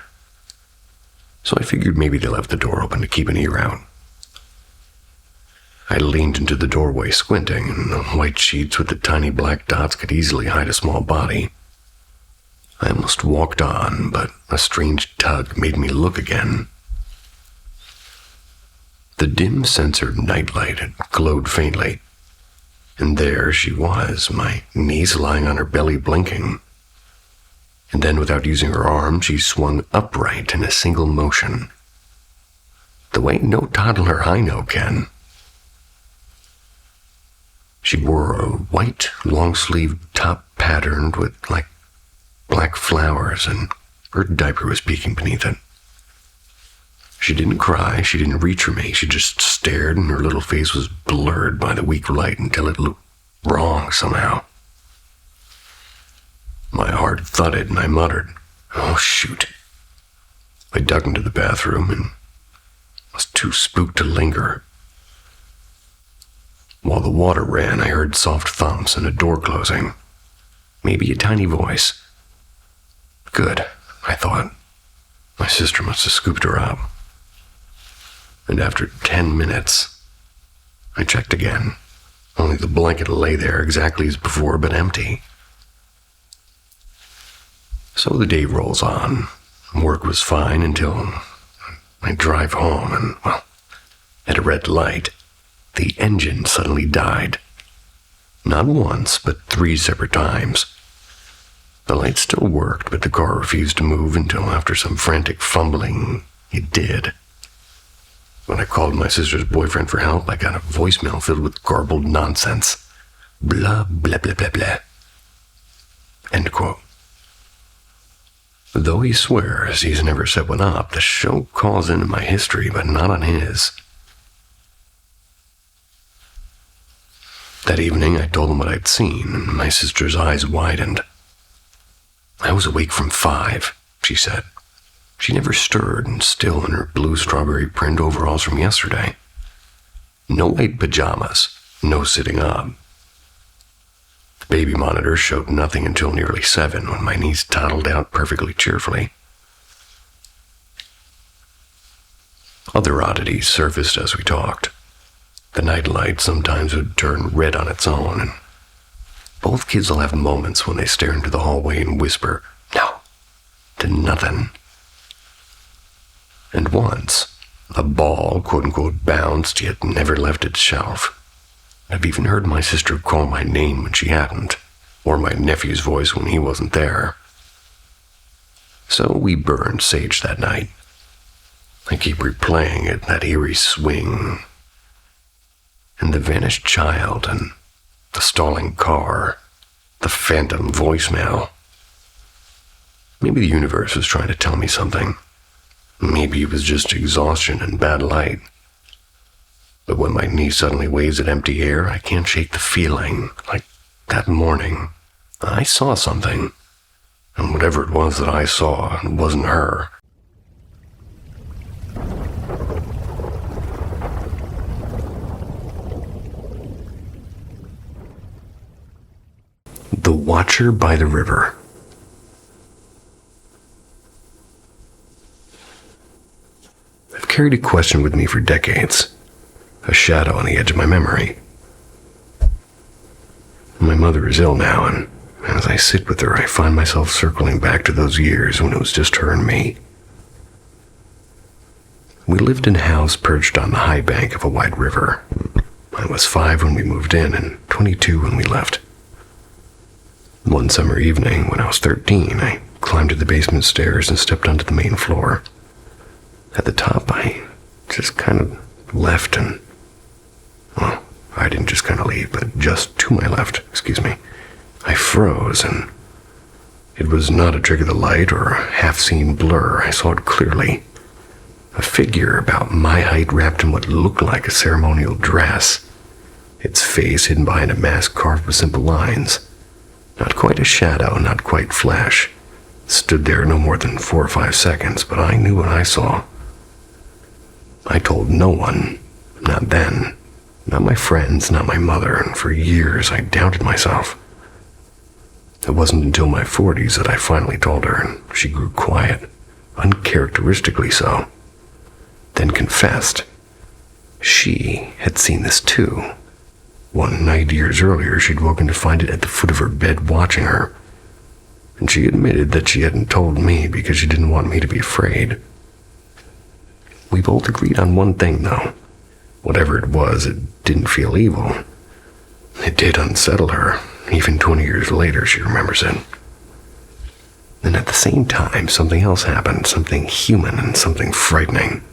So I figured maybe they left the door open to keep an ear out. I leaned into the doorway, squinting, and the white sheets with the tiny black dots could easily hide a small body. I almost walked on, but a strange tug made me look again. The dim censored nightlight had glowed faintly, and there she was, my niece lying on her belly blinking. And then, without using her arm, she swung upright in a single motion. The way no toddler I know can. She wore a white, long-sleeved top patterned with, black flowers, and her diaper was peeking beneath it. She didn't cry, she didn't reach for me, she just stared, and her little face was blurred by the weak light until it looked wrong somehow. My heart thudded, and I muttered, "Oh, shoot." I ducked into the bathroom and was too spooked to linger. While the water ran, I heard soft thumps and a door closing. Maybe a tiny voice. Good, I thought. My sister must have scooped her up. And after 10 minutes, I checked again. Only the blanket lay there exactly as before, but empty. So the day rolls on. Work was fine until I drive home and, at a red light, the engine suddenly died. Not once, but 3 separate times. The light still worked, but the car refused to move until after some frantic fumbling, it did. When I called my sister's boyfriend for help, I got a voicemail filled with garbled nonsense. Blah, blah, blah, blah, blah. End quote. Though he swears he's never set one up, the show calls into my history, but not on his. That evening, I told him what I'd seen, and my sister's eyes widened. I was awake from 5, she said. She never stirred, and still in her blue strawberry print overalls from yesterday. No white pajamas, no sitting up. The baby monitor showed nothing until nearly 7, when my niece toddled out perfectly cheerfully. Other oddities surfaced as we talked. The nightlight sometimes would turn red on its own, and both kids will have moments when they stare into the hallway and whisper, "No," to nothing. And once, a ball, quote-unquote, bounced yet never left its shelf. I've even heard my sister call my name when she hadn't, or my nephew's voice when he wasn't there. So we burned sage that night. I keep replaying it, that eerie swing, and the vanished child, and the stalling car, the phantom voicemail. Maybe the universe was trying to tell me something. Maybe it was just exhaustion and bad light. But when my niece suddenly waves at empty air, I can't shake the feeling. Like that morning, I saw something. And whatever it was that I saw, it wasn't her. The Watcher by the River. I've carried a question with me for decades, a shadow on the edge of my memory. My mother is ill now, and as I sit with her, I find myself circling back to those years when it was just her and me. We lived in a house perched on the high bank of a wide river. I was 5 when we moved in, and 22 when we left. One summer evening, when I was 13, I climbed to the basement stairs and stepped onto the main floor. At the top, I just kind of left and, well, I didn't just kind of leave, but just to my left, I froze, and it was not a trick of the light or a half-seen blur. I saw it clearly. A figure about my height wrapped in what looked like a ceremonial dress, its face hidden behind a mask carved with simple lines. Not quite a shadow, not quite flesh. Stood there no more than 4 or 5 seconds, but I knew what I saw. I told no one, not then, not my friends, not my mother, and for years I doubted myself. It wasn't until my 40s that I finally told her, and she grew quiet, uncharacteristically so, then confessed. She had seen this too. One night years earlier, she'd woken to find it at the foot of her bed watching her, and she admitted that she hadn't told me because she didn't want me to be afraid. We both agreed on one thing, though. Whatever it was, it didn't feel evil. It did unsettle her. Even 20 years later, she remembers it. And at the same time, something else happened, something human and something frightening.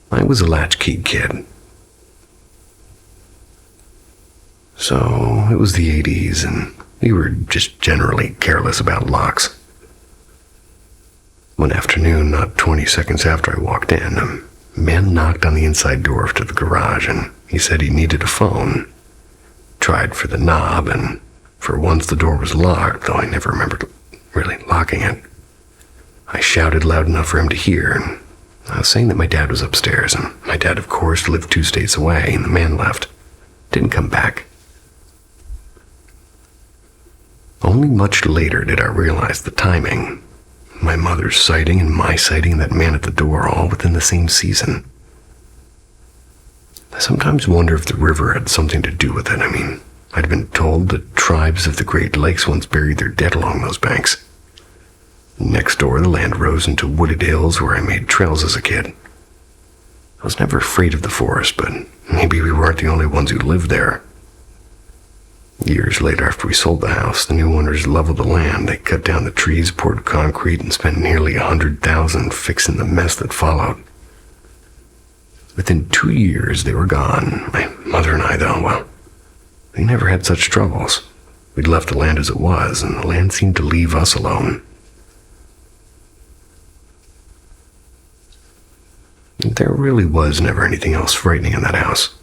I was a latchkey kid. So, it was the 80s, and we were just generally careless about locks. One afternoon, not 20 seconds after I walked in, a man knocked on the inside door to the garage, and he said he needed a phone. Tried for the knob, and for once the door was locked, though I never remembered really locking it. I shouted loud enough for him to hear, and I was saying that my dad was upstairs, and my dad, of course, lived 2 states away, and the man left. Didn't come back. Only much later did I realize the timing. My mother's sighting and my sighting and that man at the door, all within the same season. I sometimes wonder if the river had something to do with it. I mean, I'd been told that tribes of the Great Lakes once buried their dead along those banks. Next door, the land rose into wooded hills where I made trails as a kid. I was never afraid of the forest, but maybe we weren't the only ones who lived there. Years later, after we sold the house, the new owners leveled the land. They cut down the trees, poured concrete, and spent nearly $100,000 fixing the mess that followed. Within 2 years, they were gone. My mother and I, though, well, we never had such troubles. We'd left the land as it was, and the land seemed to leave us alone. There really was never anything else frightening in that house.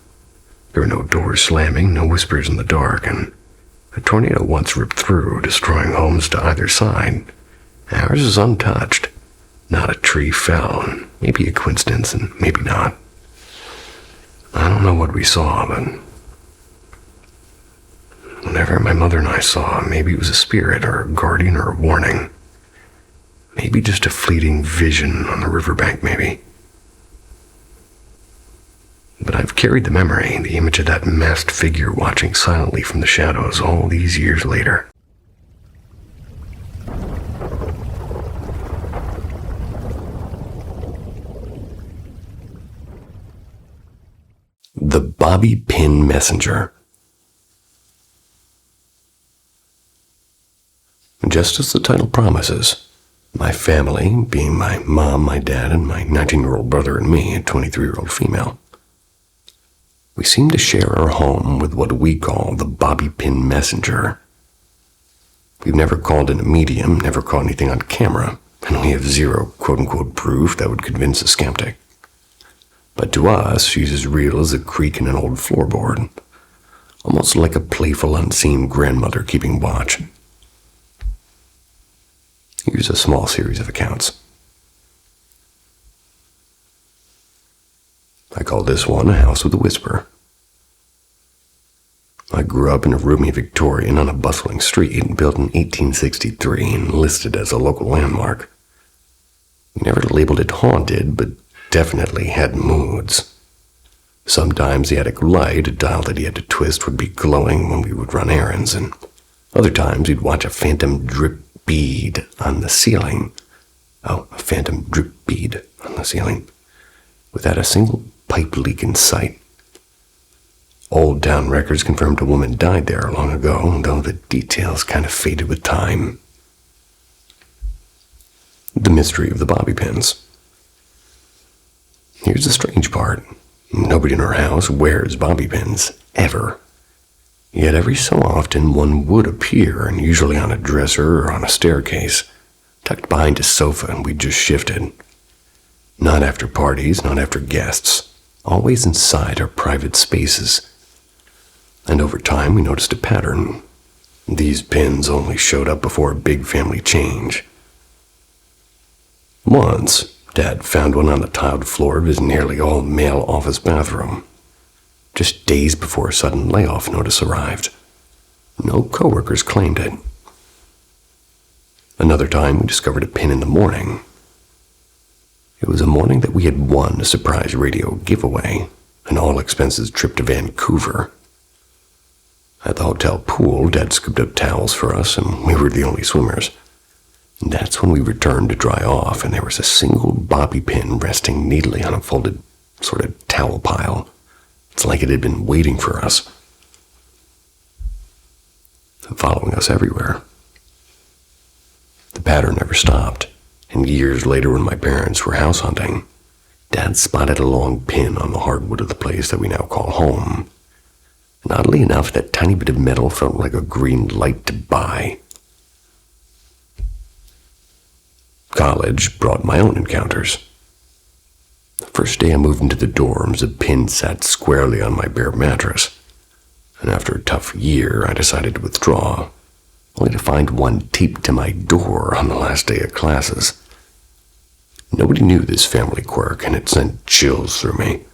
There were no doors slamming, no whispers in the dark, and a tornado once ripped through, destroying homes to either side. Ours is untouched. Not a tree fell, and maybe a coincidence, and maybe not. I don't know what we saw, but whatever my mother and I saw, maybe it was a spirit or a guardian or a warning. Maybe just a fleeting vision on the riverbank, maybe. But I've carried the memory, the image of that masked figure watching silently from the shadows all these years later. The Bobby Pin Messenger. Just as the title promises, my family, being my mom, my dad, and my 19-year-old brother and me, a 23-year-old female, we seem to share our home with what we call the Bobby Pin Messenger. We've never called in a medium, never caught anything on camera, and we have zero quote-unquote proof that would convince a skeptic. But to us, she's as real as a creak in an old floorboard, almost like a playful, unseen grandmother keeping watch. Here's a small series of accounts. I call this one a house with a whisper. I grew up in a roomy Victorian on a bustling street built in 1863 and listed as a local landmark. We never labeled it haunted, but definitely had moods. Sometimes the attic light, a dial that he had to twist, would be glowing when we would run errands, and other times we'd watch a phantom drip bead on the ceiling. Oh, a phantom drip bead on the ceiling, without a single pipe leak in sight. Old town records confirmed a woman died there long ago, though the details kind of faded with time. The mystery of the bobby pins. Here's the strange part. Nobody in our house wears bobby pins, ever. Yet every so often one would appear, and usually on a dresser or on a staircase, tucked behind a sofa, and we just shifted. Not after parties, not after guests, always inside our private spaces. And over time we noticed a pattern. These pins only showed up before a big family change. Once, Dad found one on the tiled floor of his nearly all-male office bathroom, just days before a sudden layoff notice arrived. No coworkers claimed it. Another time, we discovered a pin in the morning. It was a morning that we had won a surprise radio giveaway, an all-expenses trip to Vancouver. At the hotel pool, Dad scooped up towels for us, and we were the only swimmers. And that's when we returned to dry off, and there was a single bobby pin resting neatly on a folded sort of towel pile. It's like it had been waiting for us, following us everywhere. The pattern never stopped, and years later when my parents were house hunting, Dad spotted a long pin on the hardwood of the place that we now call home. And oddly enough, that tiny bit of metal felt like a green light to buy. College brought my own encounters. The first day I moved into the dorms, a pin sat squarely on my bare mattress. And after a tough year, I decided to withdraw, only to find one taped to my door on the last day of classes. Nobody knew this family quirk, and it sent chills through me.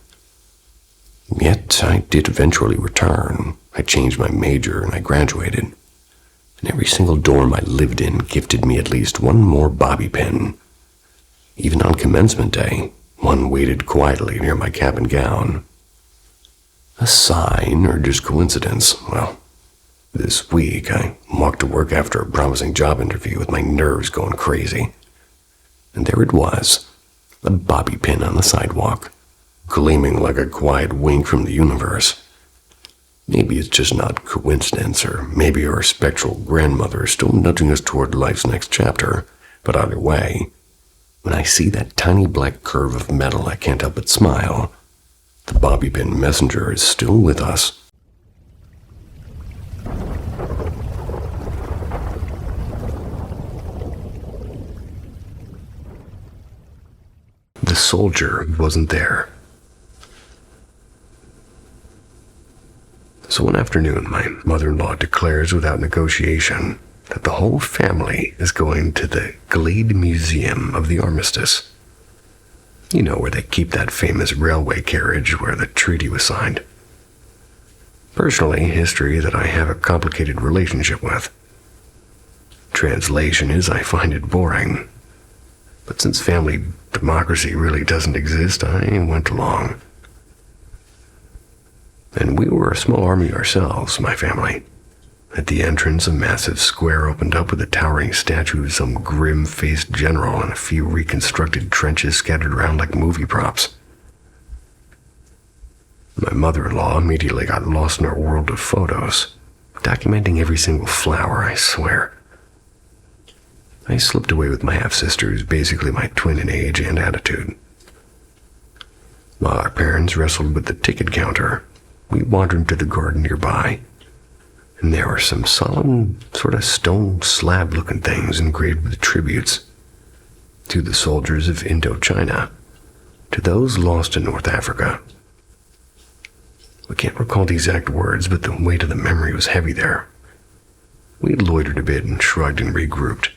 Yet I did eventually return. I changed my major and I graduated. And every single dorm I lived in gifted me at least one more bobby pin. Even on commencement day, one waited quietly near my cap and gown. A sign or just coincidence? Well, this week I walked to work after a promising job interview with my nerves going crazy. And there it was, a bobby pin on the sidewalk, gleaming like a quiet wink from the universe. Maybe it's just not coincidence, or maybe our spectral grandmother is still nudging us toward life's next chapter. But either way, when I see that tiny black curve of metal, I can't help but smile. The bobby pin messenger is still with us. The soldier wasn't there. So one afternoon, my mother-in-law declares without negotiation that the whole family is going to the Glade Museum of the Armistice. You know, where they keep that famous railway carriage where the treaty was signed. Personally, history that I have a complicated relationship with. Translation is I find it boring. But since family democracy really doesn't exist, I went along. And we were a small army ourselves, my family. At the entrance, a massive square opened up with a towering statue of some grim-faced general and a few reconstructed trenches scattered around like movie props. My mother-in-law immediately got lost in her world of photos, documenting every single flower, I swear. I slipped away with my half-sister, who's basically my twin in age and attitude. While our parents wrestled with the ticket counter, we wandered to the garden nearby, and there were some solemn, sort of stone slab-looking things engraved with tributes to the soldiers of Indochina, to those lost in North Africa. We can't recall the exact words, but the weight of the memory was heavy there. We loitered a bit and shrugged and regrouped.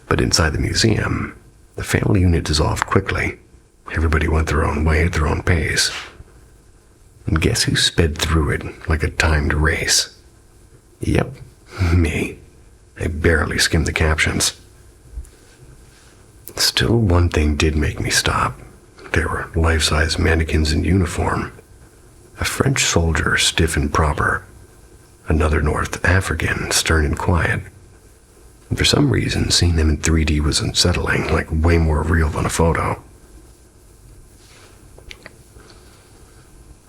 But inside the museum, the family unit dissolved quickly. Everybody went their own way at their own pace. And guess who sped through it like a timed race? Yep, me. I barely skimmed the captions. Still, one thing did make me stop. There were life-size mannequins in uniform. A French soldier, stiff and proper. Another North African, stern and quiet. And for some reason, seeing them in 3D was unsettling, like way more real than a photo.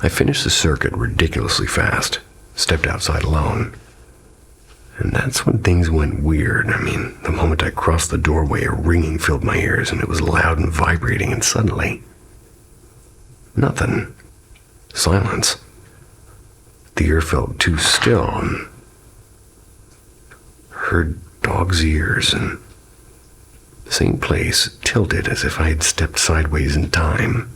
I finished the circuit ridiculously fast, stepped outside alone. And that's when things went weird. The moment I crossed the doorway, a ringing filled my ears, and it was loud and vibrating, and suddenly, nothing. Silence. The air felt too still, and heard dog's ears, and the same place tilted as if I had stepped sideways in time.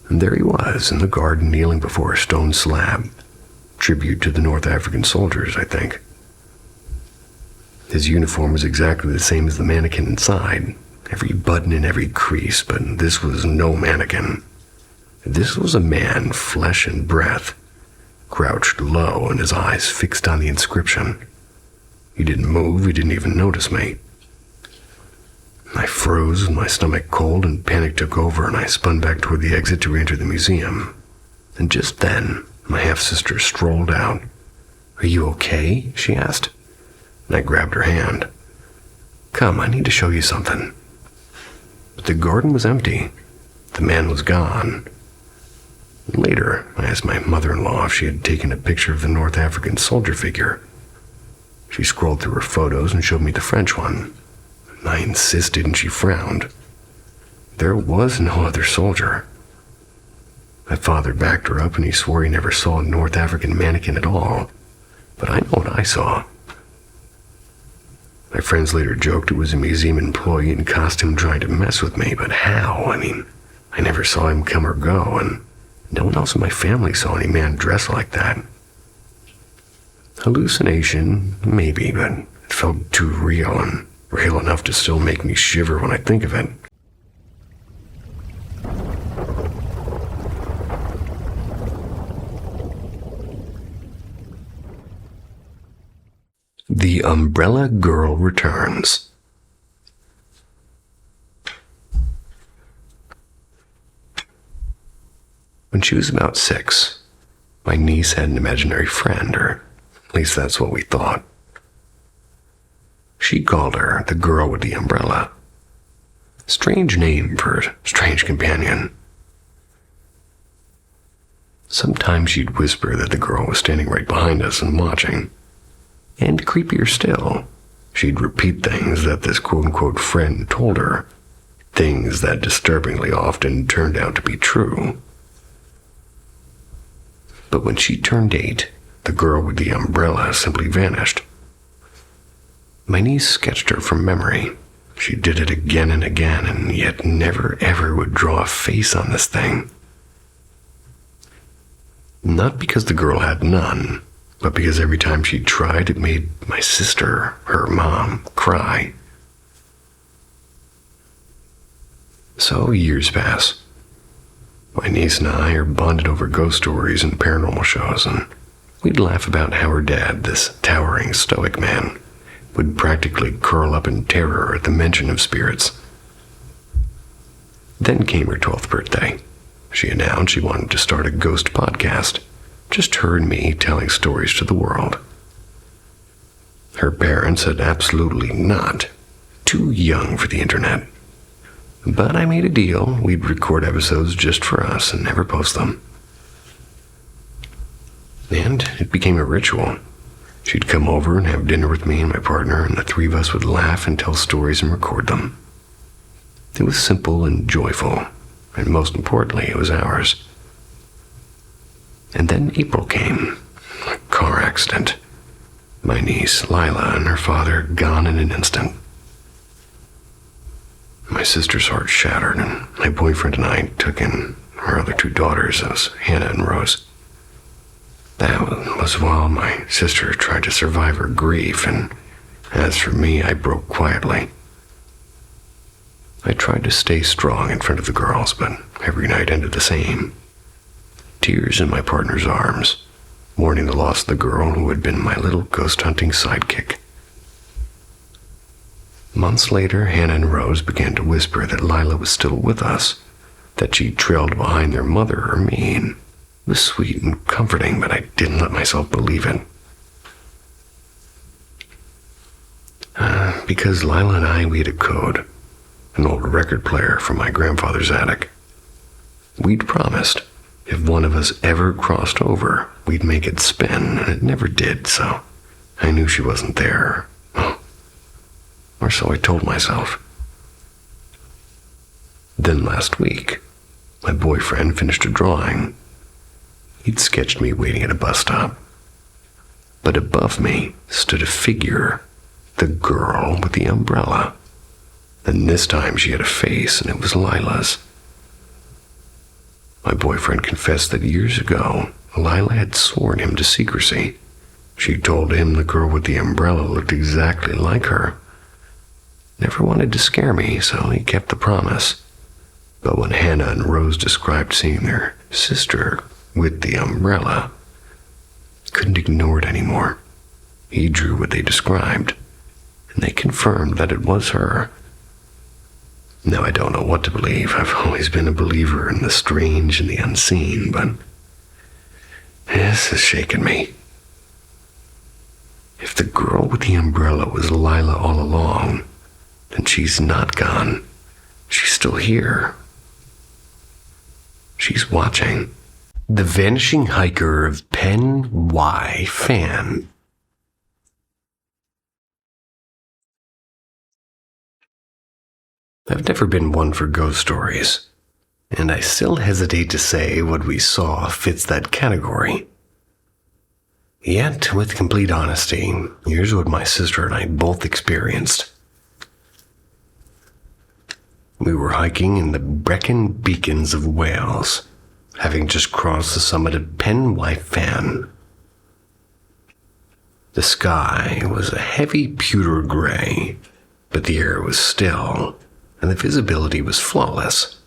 And there he was, in the garden, kneeling before a stone slab. Tribute to the North African soldiers, I think. His uniform was exactly the same as the mannequin inside, every button and every crease, but this was no mannequin. This was a man, flesh and breath, crouched low and his eyes fixed on the inscription. He didn't move, he didn't even notice me. I froze with my stomach cold, and panic took over, and I spun back toward the exit to re-enter the museum. And just then, my half-sister strolled out. "Are you okay?" she asked. And I grabbed her hand. "Come, I need to show you something." But the garden was empty. The man was gone. Later, I asked my mother-in-law if she had taken a picture of the North African soldier figure. She scrolled through her photos and showed me the French one. I insisted, and she frowned. There was no other soldier. My father backed her up, and he swore he never saw a North African mannequin at all. But I know what I saw. My friends later joked it was a museum employee in costume trying to mess with me, but how? I never saw him come or go, and no one else in my family saw any man dressed like that. Hallucination, maybe, but it felt too real, and real enough to still make me shiver when I think of it. The Umbrella Girl returns. When she was about 6, my niece had an imaginary friend, or at least that's what we thought. She called her the girl with the umbrella. Strange name for a strange companion. Sometimes she'd whisper that the girl was standing right behind us and watching. And creepier still, she'd repeat things that this quote-unquote friend told her, things that disturbingly often turned out to be true. But when she turned 8, the girl with the umbrella simply vanished. My niece sketched her from memory. She did it again and again, and yet never ever would draw a face on this thing. Not because the girl had none, but because every time she tried, it made my sister, her mom, cry. So years pass. My niece and I are bonded over ghost stories and paranormal shows, and we'd laugh about how her dad, this towering stoic man, would practically curl up in terror at the mention of spirits. Then came her 12th birthday. She announced she wanted to start a ghost podcast, just her and me telling stories to the world. Her parents said absolutely not. Too young for the internet. But I made a deal. We'd record episodes just for us and never post them. And it became a ritual. She'd come over and have dinner with me and my partner, and the three of us would laugh and tell stories and record them. It was simple and joyful, and most importantly, it was ours. And then April came. A car accident. My niece, Lila, and her father gone in an instant. My sister's heart shattered, and my boyfriend and I took in our other 2 daughters, those Hannah and Rose. That was while my sister tried to survive her grief, and as for me, I broke quietly. I tried to stay strong in front of the girls, but every night ended the same. Tears in my partner's arms, mourning the loss of the girl who had been my little ghost-hunting sidekick. Months later, Hannah and Rose began to whisper that Lila was still with us, that she trailed behind their mother or me, and it was sweet and comforting, but I didn't let myself believe it. Because Lila and I, we had a code, an old record player from my grandfather's attic. We'd promised, If one of us ever crossed over, we'd make it spin, and it never did, so I knew she wasn't there. Or so I told myself. Then last week, my boyfriend finished a drawing. He'd sketched me waiting at a bus stop. But above me stood a figure, the girl with the umbrella. And this time she had a face, and it was Lila's. My boyfriend confessed that years ago, Lila had sworn him to secrecy. She told him the girl with the umbrella looked exactly like her. Never wanted to scare me, so he kept the promise. But when Hannah and Rose described seeing their sister with the umbrella, couldn't ignore it anymore. He drew what they described, and they confirmed that it was her. Now I don't know what to believe. I've always been a believer in the strange and the unseen, but this has shaken me. If the girl with the umbrella was Lila all along, then she's not gone. She's still here. She's watching. The Vanishing Hiker of Pen Y Fan. I've never been one for ghost stories, and I still hesitate to say what we saw fits that category. Yet, with complete honesty, here's what my sister and I both experienced. We were hiking in the Brecon Beacons of Wales, having just crossed the summit of Pen Y Fan. The sky was a heavy pewter gray, but the air was still, and the visibility was flawless.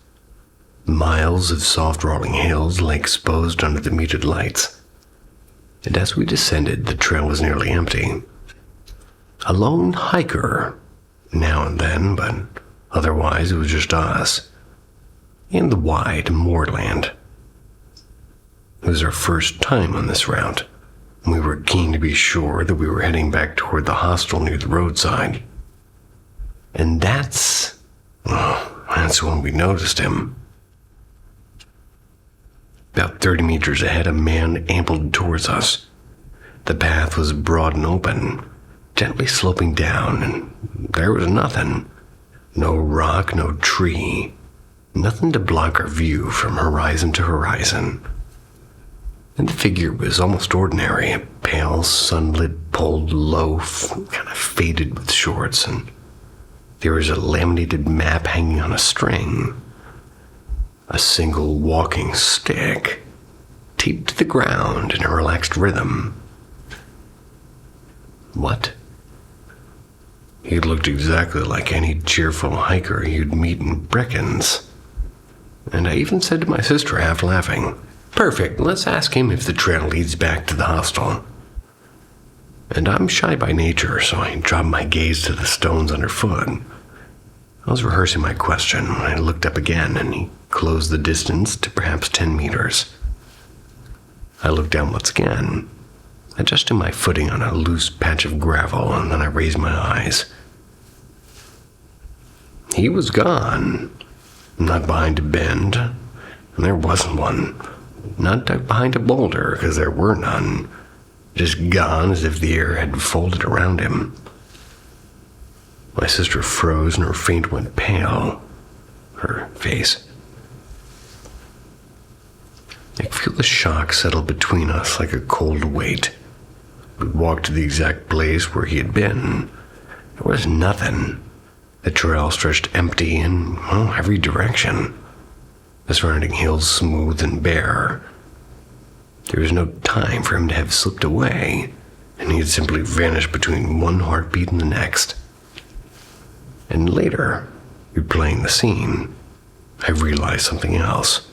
Miles of soft rolling hills lay exposed under the muted lights, and as we descended, the trail was nearly empty. A lone hiker, now and then, but otherwise it was just us, and the wide moorland. It was our first time on this route, and we were keen to be sure that we were heading back toward the hostel near the roadside. And that's when we noticed him. About 30 meters ahead, a man ambled towards us. The path was broad and open, gently sloping down, and there was nothing. No rock, no tree, nothing to block our view from horizon to horizon. And the figure was almost ordinary, a pale, sunlit, pulled loaf, kind of faded with shorts, and there was a laminated map hanging on a string. A single walking stick, taped to the ground in a relaxed rhythm. What? He looked exactly like any cheerful hiker you'd meet in Brecons. And I even said to my sister, half laughing, "Perfect, let's ask him if the trail leads back to the hostel." And I'm shy by nature, so I dropped my gaze to the stones underfoot. I was rehearsing my question when I looked up again, and he closed the distance to perhaps 10 meters. I looked down once again, adjusting my footing on a loose patch of gravel, and then I raised my eyes. He was gone, not behind a bend, and there wasn't one. Not behind a boulder, because there were none. Just gone as if the air had folded around him. My sister froze and her face went pale. Her face. I could feel the shock settle between us like a cold weight. We walked to the exact place where he had been. There was nothing. The trail stretched empty in, every direction. The surrounding hills smooth and bare. There was no time for him to have slipped away, and he had simply vanished between one heartbeat and the next. And later, replaying the scene, I realized something else.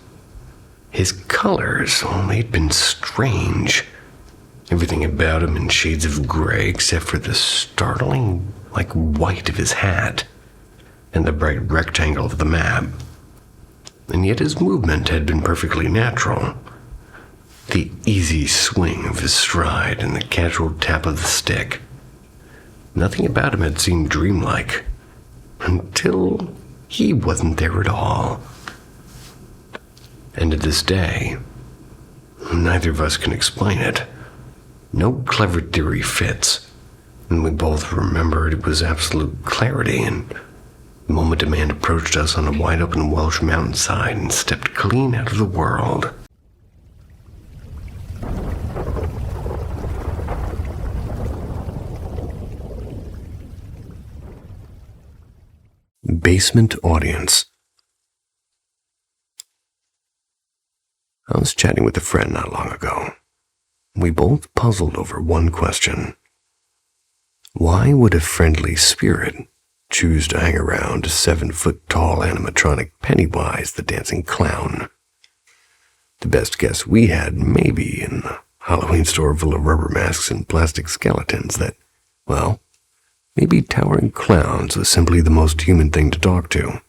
His colors, they'd been strange. Everything about him in shades of gray except for the startling, white of his hat and the bright rectangle of the map. And yet his movement had been perfectly natural. The easy swing of his stride and the casual tap of the stick. Nothing about him had seemed dreamlike, until he wasn't there at all. And to this day, neither of us can explain it. No clever theory fits. And we both remembered it was absolute clarity, and the moment a man approached us on a wide-open Welsh mountainside and stepped clean out of the world. Basement audience. I was chatting with a friend not long ago. We both puzzled over one question. Why would a friendly spirit choose to hang around a 7-foot-tall animatronic Pennywise the dancing clown? The best guess we had may be in the Halloween store full of rubber masks and plastic skeletons that, well, maybe towering clowns was simply the most human thing to talk to.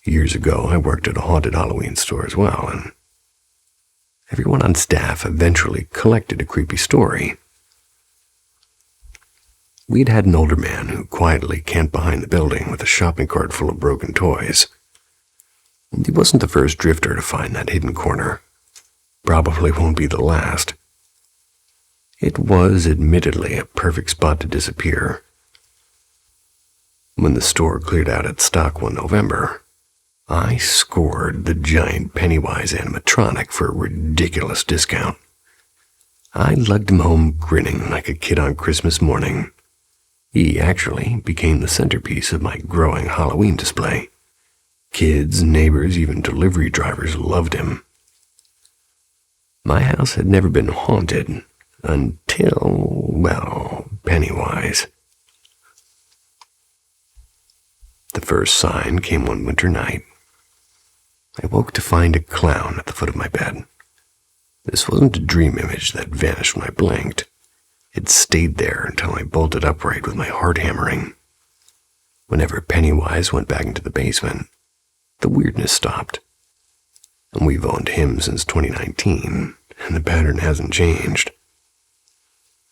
Years ago, I worked at a haunted Halloween store as well, and everyone on staff eventually collected a creepy story. We'd had an older man who quietly camped behind the building with a shopping cart full of broken toys. And he wasn't the first drifter to find that hidden corner. Probably won't be the last. It was admittedly a perfect spot to disappear. When the store cleared out its stock one November, I scored the giant Pennywise animatronic for a ridiculous discount. I lugged him home grinning like a kid on Christmas morning. He actually became the centerpiece of my growing Halloween display. Kids, neighbors, even delivery drivers loved him. My house had never been haunted until, well, Pennywise. The first sign came one winter night. I woke to find a clown at the foot of my bed. This wasn't a dream image that vanished when I blinked. It stayed there until I bolted upright with my heart hammering. Whenever Pennywise went back into the basement, the weirdness stopped. And we've owned him since 2019, and the pattern hasn't changed.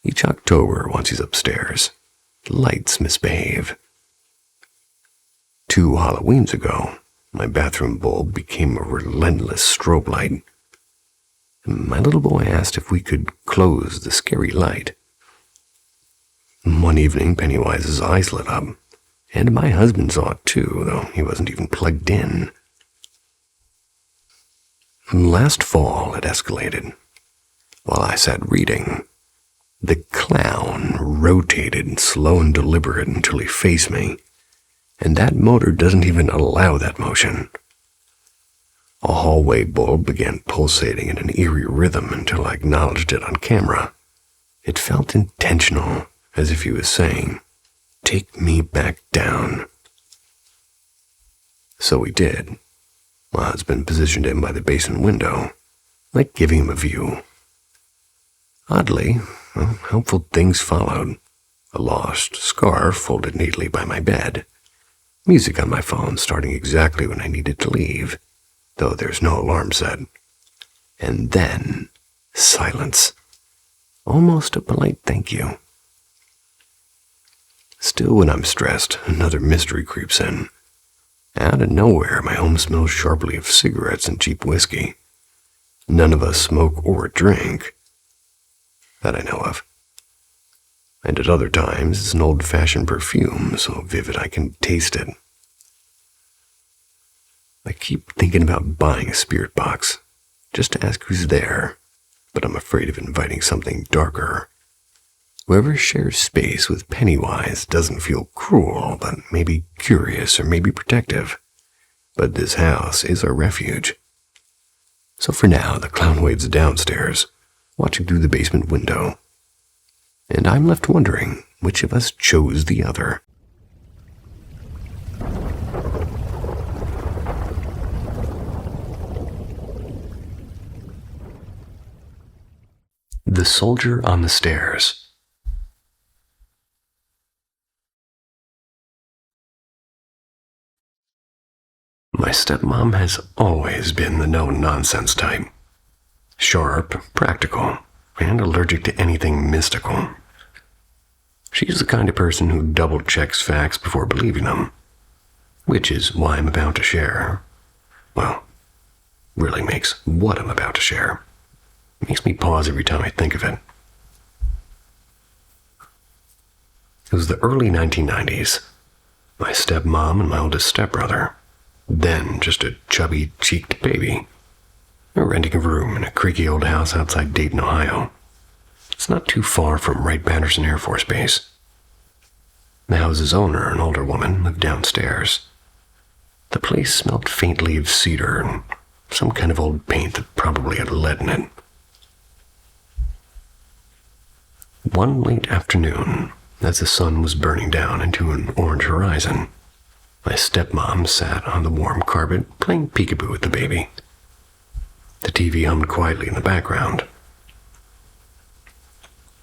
Each October, once he's upstairs, the lights misbehave. 2 Halloweens ago, my bathroom bulb became a relentless strobe light. My little boy asked if we could close the scary light. One evening, Pennywise's eyes lit up, and my husband saw it too, though he wasn't even plugged in. Last fall, it escalated. While I sat reading, the clown rotated slow and deliberate until he faced me, and that motor doesn't even allow that motion. A hallway bulb began pulsating in an eerie rhythm until I acknowledged it on camera. It felt intentional, as if he was saying, "Take me back down." So he did. My husband positioned him by the basement window, like giving him a view. Oddly, helpful things followed. A lost scarf folded neatly by my bed. Music on my phone starting exactly when I needed to leave, though there's no alarm set. And then, silence. Almost a polite thank you. Still, when I'm stressed, another mystery creeps in. Out of nowhere, my home smells sharply of cigarettes and cheap whiskey. None of us smoke or drink, that I know of. And at other times, it's an old-fashioned perfume, so vivid I can taste it. I keep thinking about buying a spirit box, just to ask who's there, but I'm afraid of inviting something darker. Whoever shares space with Pennywise doesn't feel cruel, but maybe curious or maybe protective. But this house is our refuge. So for now, the clown waits downstairs, watching through the basement window. And I'm left wondering which of us chose the other. The Soldier on the Stairs. My stepmom has always been the no-nonsense type. Sharp, practical, and allergic to anything mystical. She's the kind of person who double-checks facts before believing them, which is why I'm about to share, well, really makes what I'm about to share. It makes me pause every time I think of it. It was the early 1990s. My stepmom and my oldest stepbrother, then just a chubby-cheeked baby, were renting a room in a creaky old house outside Dayton, Ohio. It's not too far from Wright-Patterson Air Force Base. The house's owner, an older woman, lived downstairs. The place smelled faintly of cedar and some kind of old paint that probably had lead in it. One late afternoon, as the sun was burning down into an orange horizon, my stepmom sat on the warm carpet playing peekaboo with the baby. The TV hummed quietly in the background.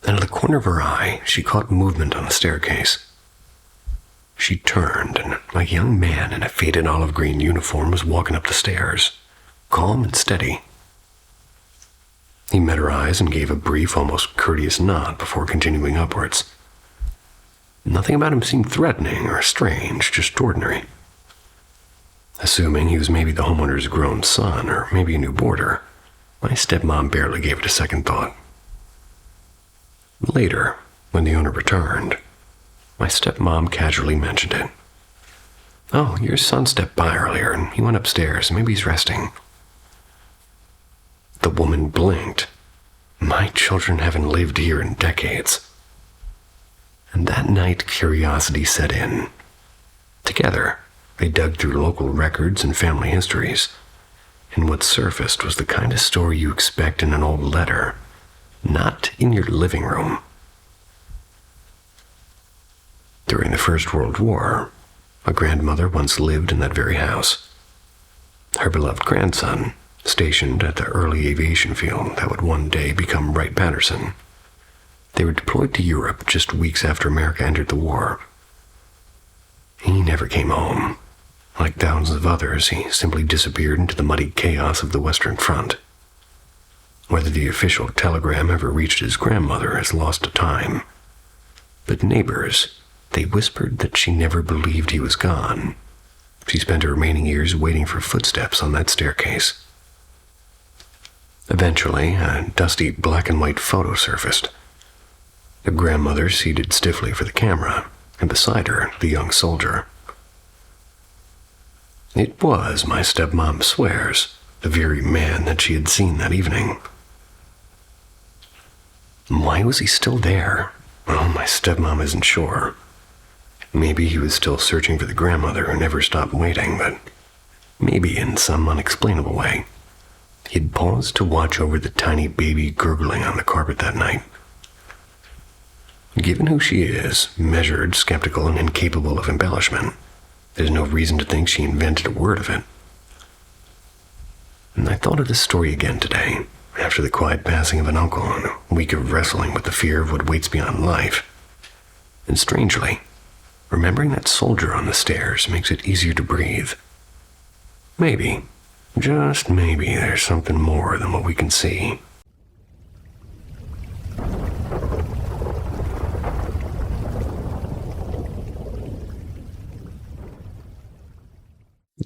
Out of the corner of her eye, she caught movement on the staircase. She turned, and a young man in a faded olive green uniform was walking up the stairs, calm and steady. He met her eyes and gave a brief, almost courteous nod before continuing upwards. Nothing about him seemed threatening or strange, just ordinary. Assuming he was maybe the homeowner's grown son, or maybe a new boarder, my stepmom barely gave it a second thought. Later, when the owner returned, my stepmom casually mentioned it. "Oh, your son stepped by earlier, and he went upstairs. Maybe he's resting." The woman blinked. My children haven't lived here in decades. And that night, curiosity set in. Together, they dug through local records and family histories, and what surfaced was the kind of story you expect in an old letter, not in your living room. During the First World War, a grandmother once lived in that very house. Her beloved grandson, stationed at the early aviation field that would one day become Wright-Patterson. They were deployed to Europe just weeks after America entered the war. He never came home. Like thousands of others, he simply disappeared into the muddy chaos of the Western Front. Whether the official telegram ever reached his grandmother is lost to time. But neighbors, they whispered that she never believed he was gone. She spent her remaining years waiting for footsteps on that staircase. Eventually, a dusty black and white photo surfaced. The grandmother seated stiffly for the camera, and beside her, the young soldier. It was, my stepmom swears, the very man that she had seen that evening. Why was he still there? Well, my stepmom isn't sure. Maybe he was still searching for the grandmother who never stopped waiting, but maybe in some unexplainable way, he'd paused to watch over the tiny baby gurgling on the carpet that night. Given who she is, measured, skeptical, and incapable of embellishment, there's no reason to think she invented a word of it. And I thought of this story again today, after the quiet passing of an uncle and a week of wrestling with the fear of what waits beyond life. And strangely, remembering that soldier on the stairs makes it easier to breathe. Maybe, just maybe, there's something more than what we can see.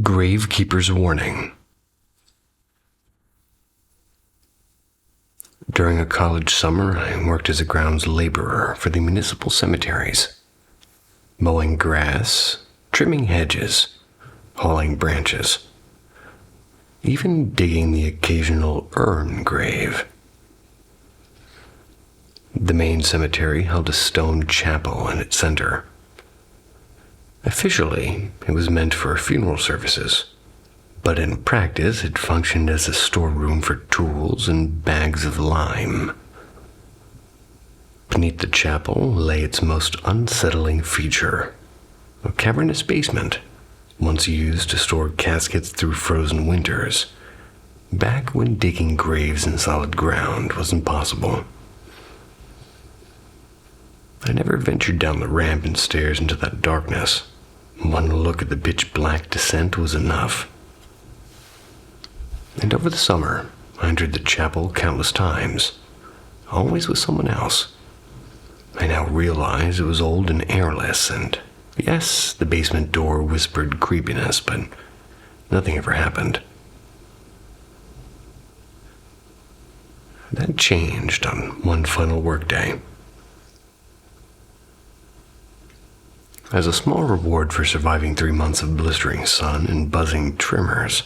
Gravekeeper's Warning. During a college summer, I worked as a grounds laborer for the municipal cemeteries, mowing grass, trimming hedges, hauling branches, even digging the occasional urn grave. The main cemetery held a stone chapel in its center. Officially, it was meant for funeral services, but in practice it functioned as a storeroom for tools and bags of lime. Beneath the chapel lay its most unsettling feature, a cavernous basement, once used to store caskets through frozen winters, back when digging graves in solid ground was impossible. I never ventured down the ramp and stairs into that darkness. One look at the pitch-black descent was enough. And over the summer, I entered the chapel countless times, always with someone else. I now realize it was old and airless, and yes, the basement door whispered creepiness, but nothing ever happened. That changed on one final workday. As a small reward for surviving 3 months of blistering sun and buzzing tremors,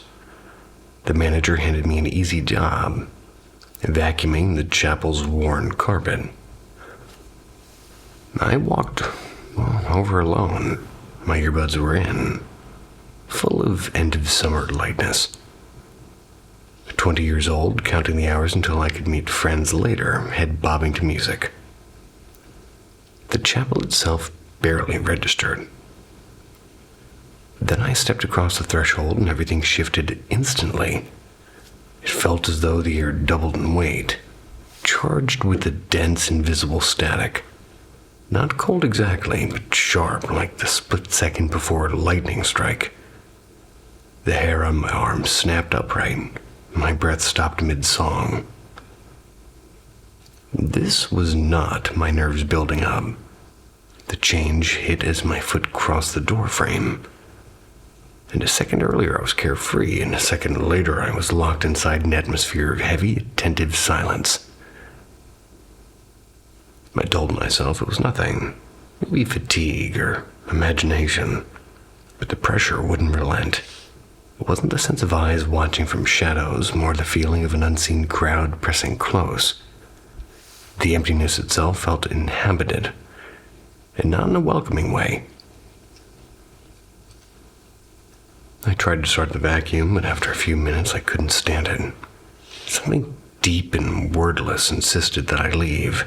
the manager handed me an easy job, vacuuming the chapel's worn carpet. I walked over alone. My earbuds were in, full of end-of-summer lightness. 20 years old, counting the hours until I could meet friends later, head bobbing to music. The chapel itself barely registered. Then I stepped across the threshold and everything shifted instantly. It felt as though the air doubled in weight, charged with a dense, invisible static. Not cold exactly, but sharp, like the split second before a lightning strike. The hair on my arm snapped upright. My breath stopped mid-song. This was not my nerves building up. The change hit as my foot crossed the doorframe. And a second earlier I was carefree, and a second later I was locked inside an atmosphere of heavy, attentive silence. I told myself it was nothing, maybe fatigue or imagination, but the pressure wouldn't relent. It wasn't the sense of eyes watching from shadows, more the feeling of an unseen crowd pressing close. The emptiness itself felt inhabited, and not in a welcoming way. I tried to start the vacuum, but after a few minutes I couldn't stand it. Something deep and wordless insisted that I leave.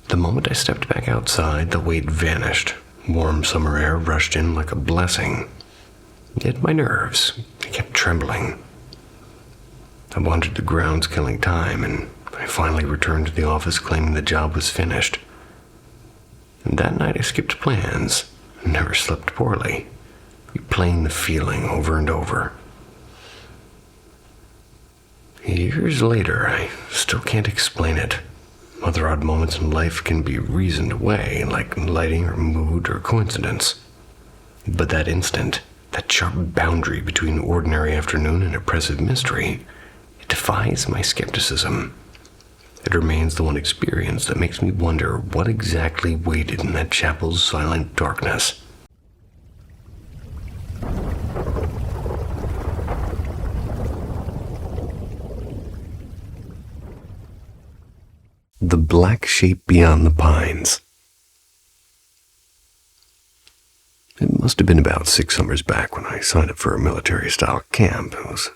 The moment I stepped back outside, the weight vanished. Warm summer air rushed in like a blessing. Yet my nerves, they kept trembling. I wandered the grounds killing time, and I finally returned to the office claiming the job was finished. And that night I skipped plans, and never slept poorly, replaying the feeling over and over. Years later, I still can't explain it. Other odd moments in life can be reasoned away, like lighting or mood or coincidence. But that instant, that sharp boundary between ordinary afternoon and oppressive mystery, it defies my skepticism. It remains the one experience that makes me wonder what exactly waited in that chapel's silent darkness. The black shape beyond the pines. It must have been about 6 summers back when I signed up for a military-style camp. It was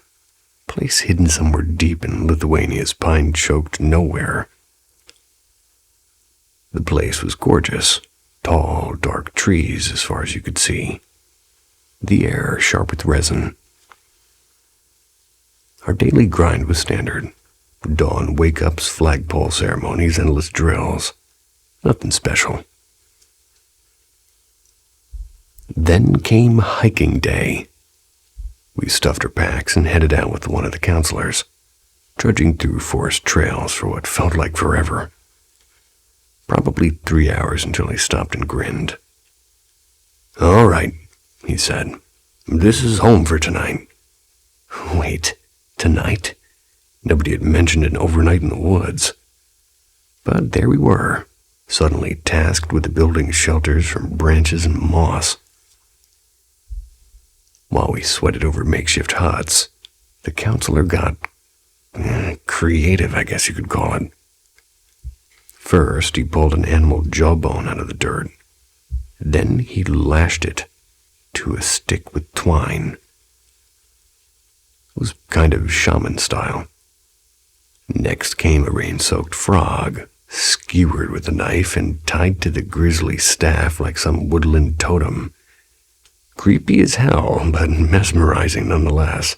a place hidden somewhere deep in Lithuania's pine-choked nowhere. The place was gorgeous. Tall, dark trees as far as you could see. The air sharp with resin. Our daily grind was standard. Dawn wake-ups, flagpole ceremonies, endless drills. Nothing special. Then came hiking day. We stuffed our packs and headed out with one of the counselors, trudging through forest trails for what felt like forever. Probably 3 hours until he stopped and grinned. "All right," he said. "This is home for tonight." Wait, tonight? Nobody had mentioned an overnight in the woods. But there we were, suddenly tasked with building shelters from branches and moss. While we sweated over makeshift huts, the counselor got creative, I guess you could call it. First, he pulled an animal jawbone out of the dirt. Then he lashed it to a stick with twine. It was kind of shaman style. Next came a rain-soaked frog, skewered with a knife and tied to the grisly staff like some woodland totem. Creepy as hell, but mesmerizing nonetheless.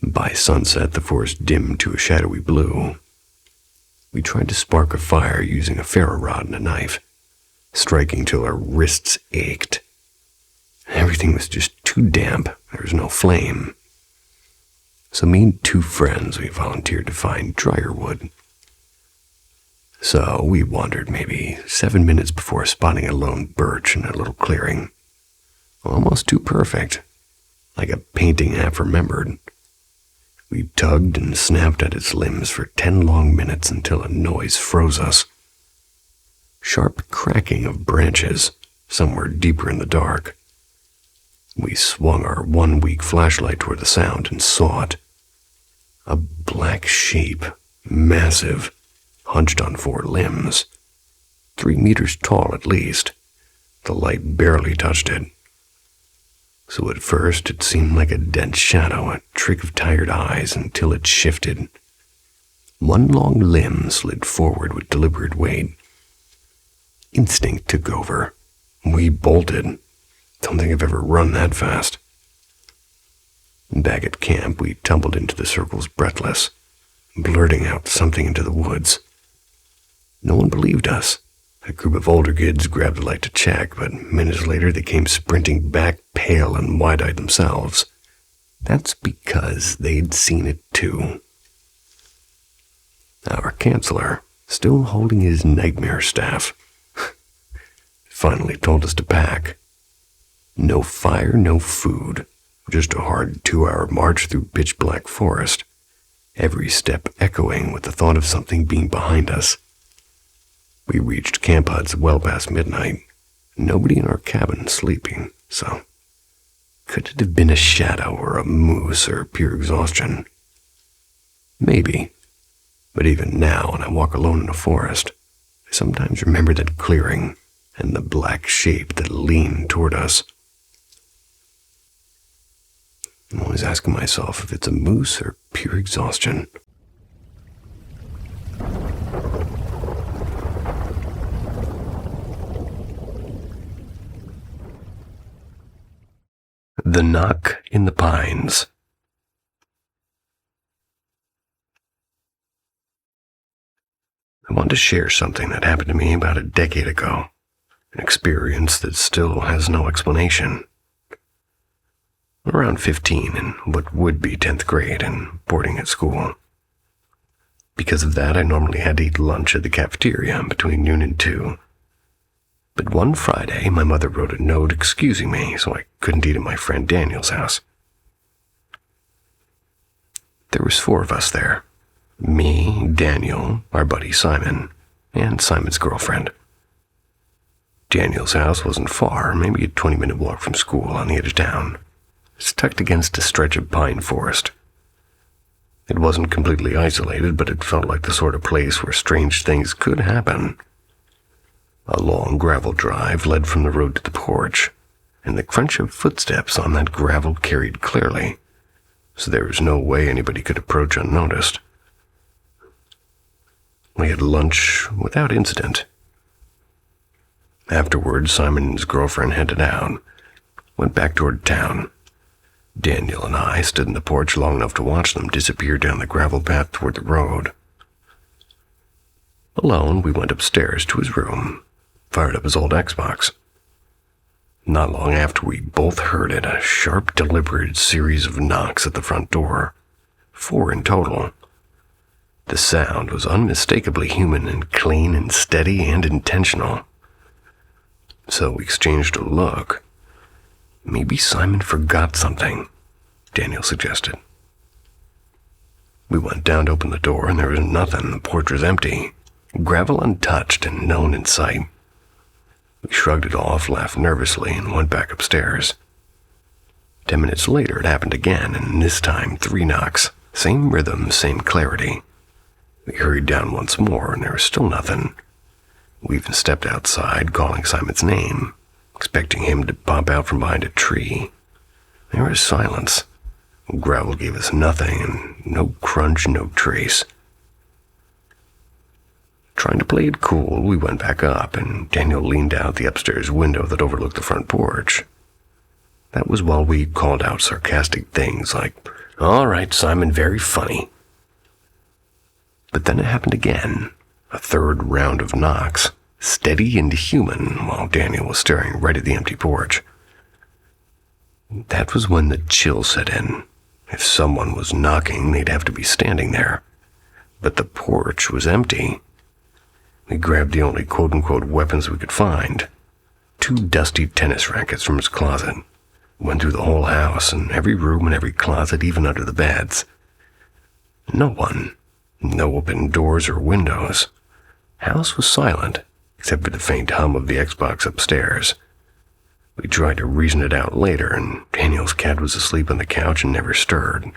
By sunset, the forest dimmed to a shadowy blue. We tried to spark a fire using a ferro rod and a knife, striking till our wrists ached. Everything was just too damp. There was no flame. So me and 2 friends, we volunteered to find drier wood. So we wandered maybe 7 minutes before spotting a lone birch in a little clearing. Almost too perfect, like a painting half remembered. We tugged and snapped at its limbs for 10 long minutes until a noise froze us. Sharp cracking of branches, somewhere deeper in the dark. We swung our 1 weak flashlight toward the sound and saw it. A black shape, massive, hunched on 4 limbs. 3 meters tall at least. The light barely touched it. So at first it seemed like a dense shadow, a trick of tired eyes, until it shifted. 1 long limb slid forward with deliberate weight. Instinct took over. We bolted. Don't think I've ever run that fast. Back at camp, we tumbled into the circles breathless, blurting out something into the woods. No one believed us. A group of older kids grabbed a light to check, but minutes later they came sprinting back, pale and wide-eyed themselves. That's because they'd seen it too. Our counselor, still holding his nightmare staff, finally told us to pack. No fire, no food, just a hard 2-hour march through pitch-black forest, every step echoing with the thought of something being behind us. We reached camp huts well past midnight, nobody in our cabin sleeping, so could it have been a shadow or a moose or pure exhaustion? Maybe, but even now when I walk alone in a forest, I sometimes remember that clearing and the black shape that leaned toward us. I'm always asking myself if it's a moose or pure exhaustion. The Knock in the Pines. I want to share something that happened to me about a decade ago, an experience that still has no explanation. Around 15 in what would be 10th grade and boarding at school. Because of that, I normally had to eat lunch at the cafeteria between noon and 2. But one Friday, my mother wrote a note excusing me so I couldn't eat at my friend Daniel's house. There was 4 of us there. Me, Daniel, our buddy Simon, and Simon's girlfriend. Daniel's house wasn't far, maybe a 20-minute walk from school on the edge of town. It's tucked against a stretch of pine forest. It wasn't completely isolated, but it felt like the sort of place where strange things could happen. A long gravel drive led from the road to the porch, and the crunch of footsteps on that gravel carried clearly, so there was no way anybody could approach unnoticed. We had lunch without incident. Afterwards, Simon and his girlfriend headed out, went back toward town. Daniel and I stood in the porch long enough to watch them disappear down the gravel path toward the road. Alone, we went upstairs to his room, fired up his old Xbox. Not long after, we both heard it, a sharp, deliberate series of knocks at the front door, 4 in total. The sound was unmistakably human and clean and steady and intentional. So we exchanged a look. Maybe Simon forgot something, Daniel suggested. We went down to open the door and there was nothing. The porch was empty, gravel untouched and no one in sight. We shrugged it off, laughed nervously, and went back upstairs. 10 minutes later, it happened again, and this time 3 knocks. Same rhythm, same clarity. We hurried down once more, and there was still nothing. We even stepped outside, calling Simon's name, expecting him to pop out from behind a tree. There was silence. Gravel gave us nothing, and no crunch, no trace. Trying to play it cool, we went back up, and Daniel leaned out the upstairs window that overlooked the front porch. That was while we called out sarcastic things like, "All right, Simon, very funny." But then it happened again, a 3rd round of knocks, steady and human, while Daniel was staring right at the empty porch. That was when the chill set in. If someone was knocking, they'd have to be standing there. But the porch was empty. We grabbed the only quote-unquote weapons we could find. 2 dusty tennis rackets from his closet. Went through the whole house, and every room and every closet, even under the beds. No one. No open doors or windows. House was silent, except for the faint hum of the Xbox upstairs. We tried to reason it out later, and Daniel's cat was asleep on the couch and never stirred.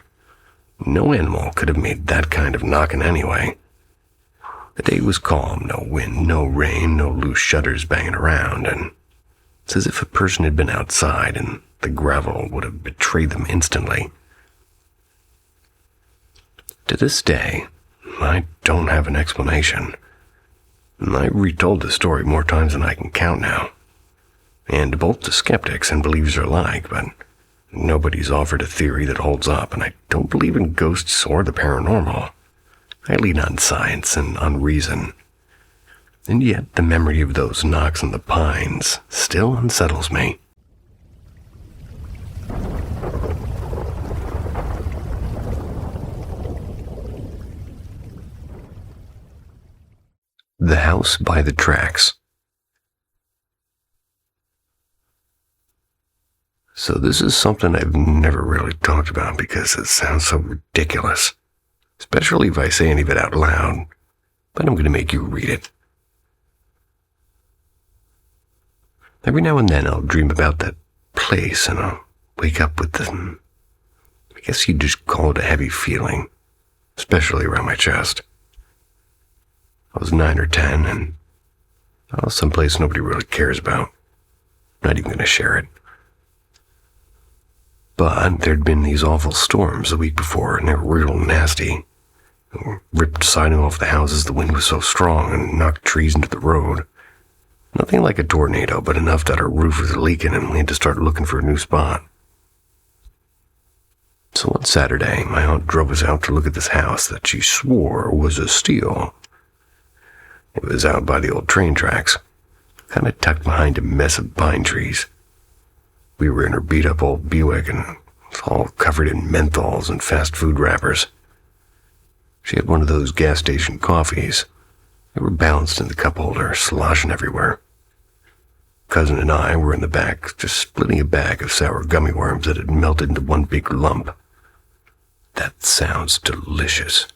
No animal could have made that kind of knocking anyway. The day was calm, no wind, no rain, no loose shutters banging around, and it's as if a person had been outside and the gravel would have betrayed them instantly. To this day, I don't have an explanation. I retold the story more times than I can count now. And both the skeptics and believers are alike, but nobody's offered a theory that holds up, and I don't believe in ghosts or the paranormal. I lean on science and on reason. And yet the memory of those knocks in the pines still unsettles me. The house by the tracks. So this is something I've never really talked about because it sounds so ridiculous, especially if I say any of it out loud, but I'm going to make you read it. Every now and then I'll dream about that place and I'll wake up with I guess you'd just call it a heavy feeling, especially around my chest. I was 9 or 10 and someplace nobody really cares about. Not even going to share it. But there'd been these awful storms the week before, and they were real nasty. Ripped siding off the houses, the wind was so strong, and knocked trees into the road. Nothing like a tornado, but enough that our roof was leaking, and we had to start looking for a new spot. So one Saturday, my aunt drove us out to look at this house that she swore was a steal. It was out by the old train tracks, kind of tucked behind a mess of pine trees. We were in her beat-up old Buick, and it was all covered in menthols and fast food wrappers. She had one of those gas station coffees. They were balanced in the cup holder, sloshing everywhere. Cousin and I were in the back, just splitting a bag of sour gummy worms that had melted into one big lump. That sounds delicious.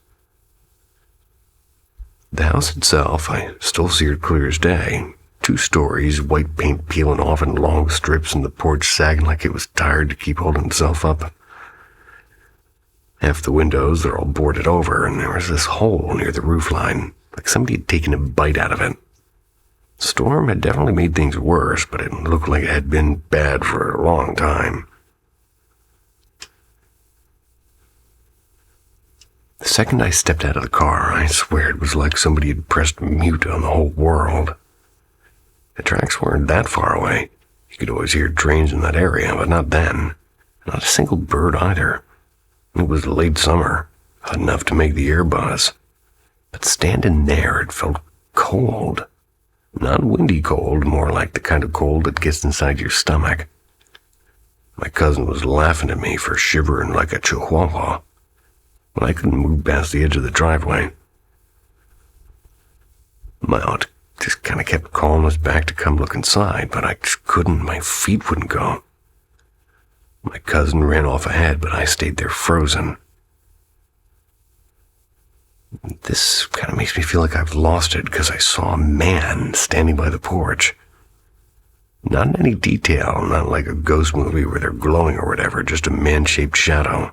The house itself, I still see it clear as day. 2 stories, white paint peeling off in long strips, and the porch sagging like it was tired to keep holding itself up. Half the windows, they're all boarded over, and there was this hole near the roofline, like somebody had taken a bite out of it. The storm had definitely made things worse, but it looked like it had been bad for a long time. The second I stepped out of the car, I swear it was like somebody had pressed mute on the whole world. The tracks weren't that far away. You could always hear trains in that area, but not then. Not a single bird either. It was late summer, hot enough to make the air buzz. But standing there, it felt cold. Not windy cold, more like the kind of cold that gets inside your stomach. My cousin was laughing at me for shivering like a chihuahua, but I couldn't move past the edge of the driveway. My aunt just kind of kept calling us back to come look inside, but I just couldn't. My feet wouldn't go. My cousin ran off ahead, but I stayed there frozen. This kind of makes me feel like I've lost it because I saw a man standing by the porch. Not in any detail, not like a ghost movie where they're glowing or whatever, just a man-shaped shadow.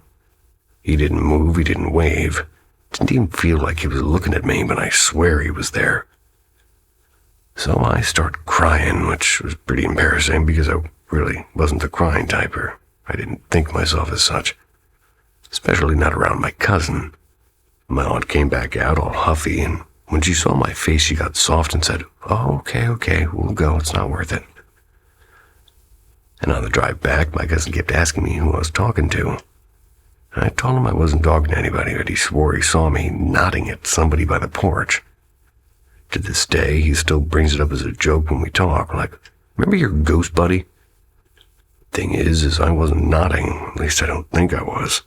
He didn't move, he didn't wave. Didn't even feel like he was looking at me, but I swear he was there. So I started crying, which was pretty embarrassing because I really wasn't the crying type, or I didn't think myself as such. Especially not around my cousin. My aunt came back out all huffy, and when she saw my face, she got soft and said, "Oh, okay, we'll go, it's not worth it." And on the drive back, my cousin kept asking me who I was talking to. I told him I wasn't talking to anybody, but he swore he saw me nodding at somebody by the porch. To this day, he still brings it up as a joke when we talk, like, "Remember your ghost buddy?" Thing is I wasn't nodding, at least I don't think I was.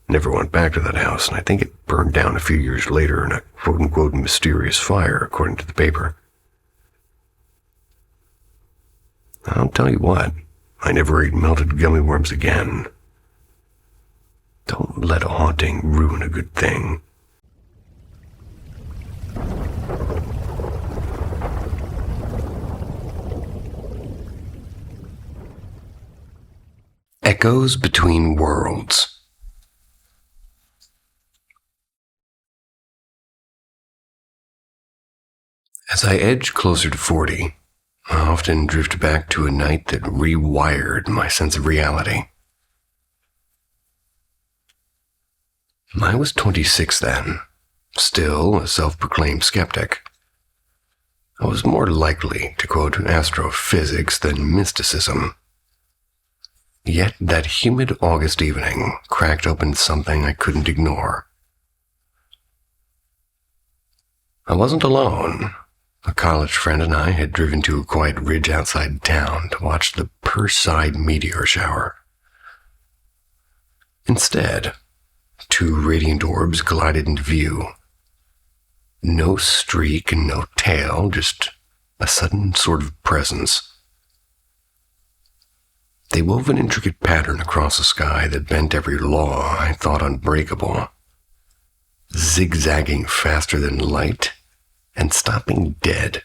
Never went back to that house, and I think it burned down a few years later in a quote-unquote mysterious fire, according to the paper. I'll tell you what, I never ate melted gummy worms again. Don't let a haunting ruin a good thing. Echoes between worlds. As I edge closer to 40, I often drift back to a night that rewired my sense of reality. I was 26 then, still a self-proclaimed skeptic. I was more likely to quote astrophysics than mysticism. Yet that humid August evening cracked open something I couldn't ignore. I wasn't alone. A college friend and I had driven to a quiet ridge outside town to watch the Perseid meteor shower. Instead, 2 radiant orbs glided into view. No streak and no tail, just a sudden sort of presence. They wove an intricate pattern across a sky that bent every law I thought unbreakable, zigzagging faster than light and stopping dead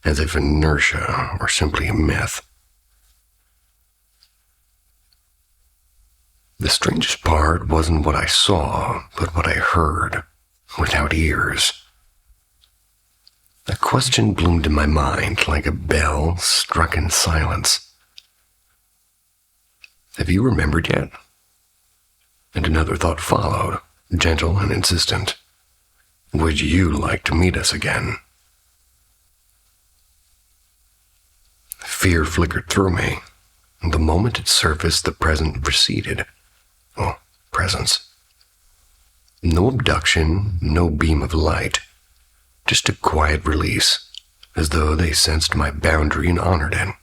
as if inertia were simply a myth. The strangest part wasn't what I saw, but what I heard, without ears. A question bloomed in my mind like a bell struck in silence. Have you remembered yet? And another thought followed, gentle and insistent. Would you like to meet us again? Fear flickered through me. The moment it surfaced, the present receded. Oh, presence. No abduction, no beam of light. Just a quiet release, as though they sensed my boundary and honored it.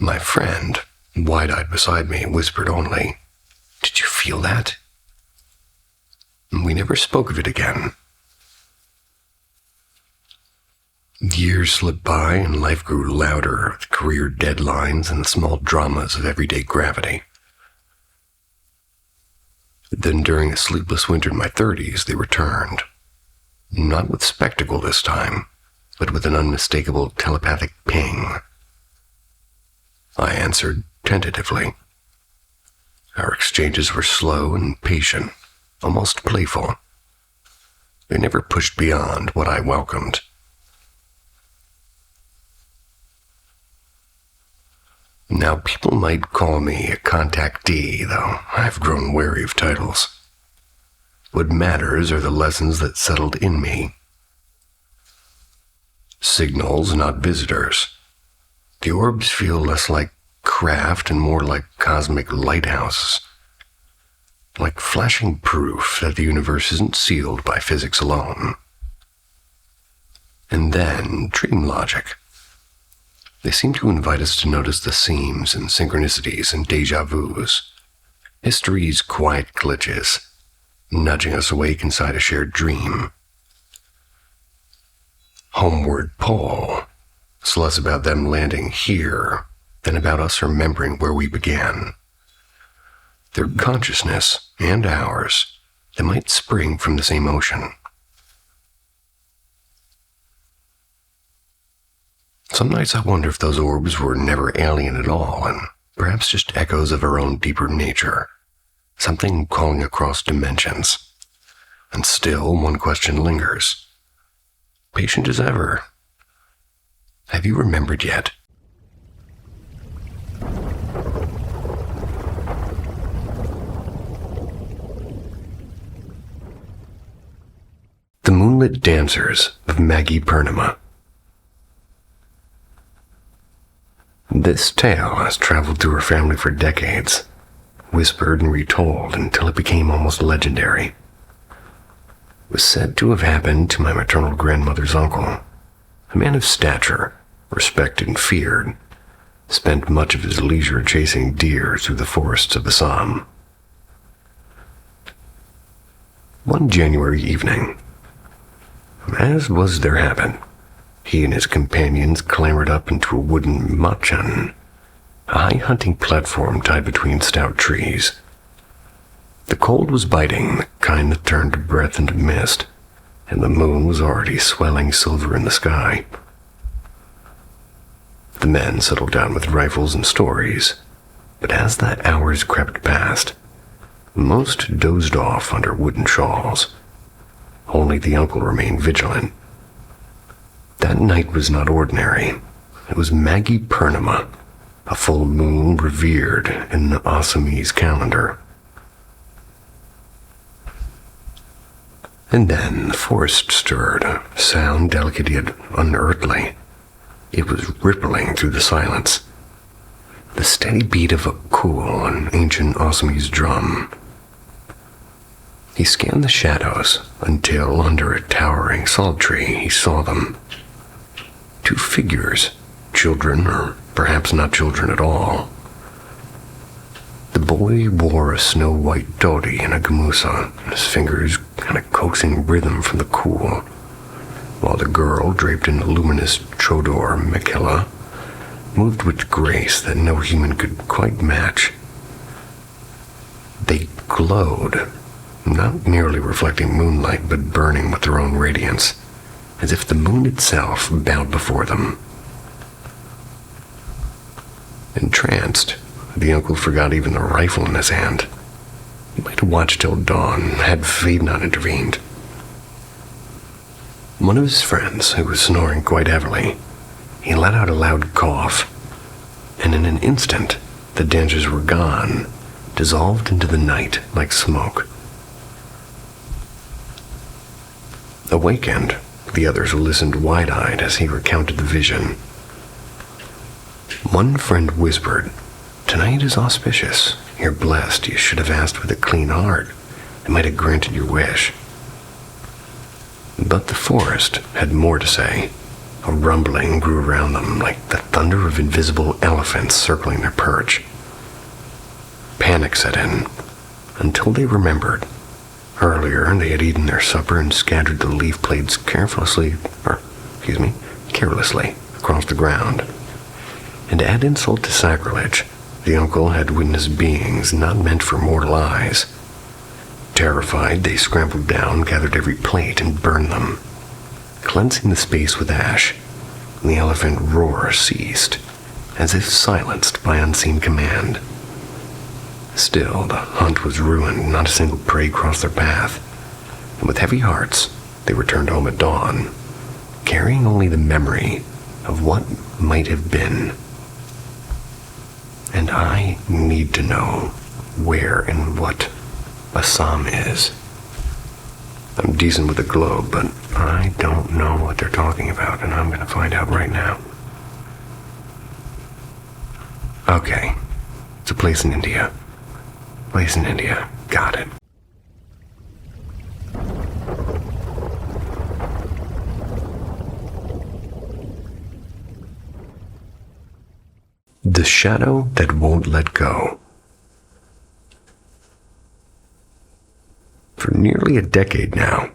My friend, wide-eyed beside me, whispered only, "Did you feel that?" We never spoke of it again. Years slipped by and life grew louder with career deadlines and the small dramas of everyday gravity. Then during a sleepless winter in my 30s, they returned. Not with spectacle this time, but with an unmistakable telepathic ping. I answered tentatively. Our exchanges were slow and patient, almost playful. They never pushed beyond what I welcomed. Now, people might call me a contactee, though I've grown wary of titles. What matters are the lessons that settled in me. Signals, not visitors. The orbs feel less like craft and more like cosmic lighthouses. Like flashing proof that the universe isn't sealed by physics alone. And then, dream logic. They seem to invite us to notice the seams and synchronicities and déjà vus. History's quiet glitches, nudging us awake inside a shared dream. Homeward pull. It's less about them landing here than about us remembering where we began. Their consciousness and ours, they might spring from the same ocean. Some nights I wonder if those orbs were never alien at all, and perhaps just echoes of our own deeper nature, something calling across dimensions. And still, one question lingers. Patient as ever. Have you remembered yet? The Moonlit Dancers of Maggie Purnima. This tale has traveled through her family for decades, whispered and retold until it became almost legendary. It was said to have happened to my maternal grandmother's uncle, a man of stature, respected and feared, spent much of his leisure chasing deer through the forests of Assam. One January evening, as was their habit, he and his companions clambered up into a wooden machan, a high hunting platform tied between stout trees. The cold was biting, the kind that turned to breath into mist, and the moon was already swelling silver in the sky. The men settled down with rifles and stories, but as the hours crept past, most dozed off under wooden shawls. Only the uncle remained vigilant. That night was not ordinary. It was Maggie Purnima, a full moon revered in the Assamese calendar. And then the forest stirred, a sound delicate yet unearthly. It was rippling through the silence. The steady beat of a cool and ancient Assamese drum. He scanned the shadows until, under a towering salt tree, he saw them. Two figures, children, or perhaps not children at all. The boy wore a snow-white dhoti and a gamusa, his fingers kind of coaxing rhythm from the cool, while the girl, draped in a luminous chodor mekila, moved with grace that no human could quite match. They glowed, not merely reflecting moonlight, but burning with their own radiance, as if the moon itself bowed before them. Entranced, the uncle forgot even the rifle in his hand. He might have watched till dawn, had fate not intervened. One of his friends, who was snoring quite heavily, he let out a loud cough, and in an instant, the dancers were gone, dissolved into the night like smoke. Awakened, the others listened wide-eyed as he recounted the vision. One friend whispered, "Tonight is auspicious. You're blessed. You should have asked with a clean heart. It might have granted your wish." But the forest had more to say. A rumbling grew around them like the thunder of invisible elephants circling their perch. Panic set in, until they remembered. Earlier, they had eaten their supper and scattered the leaf plates carelessly across the ground. And to add insult to sacrilege, the uncle had witnessed beings not meant for mortal eyes. Terrified, they scrambled down, gathered every plate, and burned them. Cleansing the space with ash, the elephant roar ceased, as if silenced by unseen command. Still, the hunt was ruined. Not a single prey crossed their path. And with heavy hearts, they returned home at dawn, carrying only the memory of what might have been. And I need to know where and what Assam is. I'm decent with a globe, but I don't know what they're talking about, and I'm going to find out right now. Okay, it's a place in India. Got it. The shadow that won't let go. For nearly a decade now,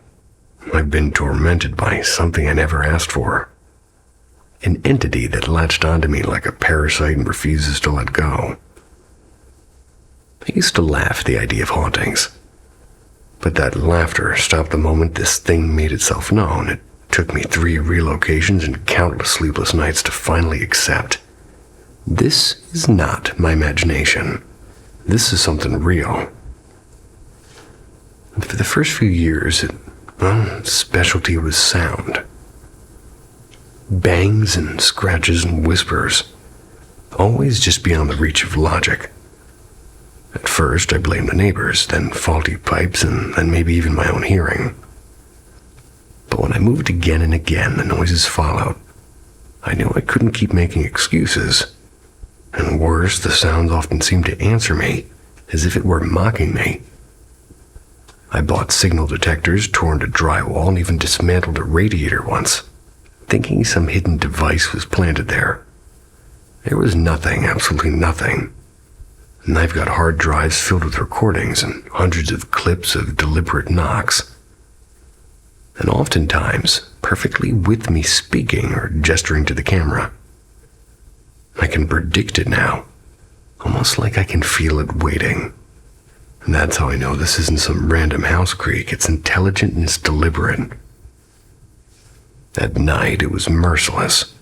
I've been tormented by something I never asked for. An entity that latched onto me like a parasite and refuses to let go. I used to laugh at the idea of hauntings, but that laughter stopped the moment this thing made itself known. It took me 3 relocations and countless sleepless nights to finally accept. This is not my imagination. This is something real. For the first few years, its specialty was sound. Bangs and scratches and whispers, always just beyond the reach of logic. At first, I blamed the neighbors, then faulty pipes, and then maybe even my own hearing. But when I moved again and again, the noises followed. I knew I couldn't keep making excuses. And worse, the sounds often seemed to answer me, as if it were mocking me. I bought signal detectors, torn to drywall, and even dismantled a radiator once, thinking some hidden device was planted there. There was nothing, absolutely nothing. And I've got hard drives filled with recordings and hundreds of clips of deliberate knocks. And oftentimes, perfectly with me speaking or gesturing to the camera. I can predict it now, almost like I can feel it waiting. And that's how I know this isn't some random house creak. It's intelligent and it's deliberate. At night, it was merciless.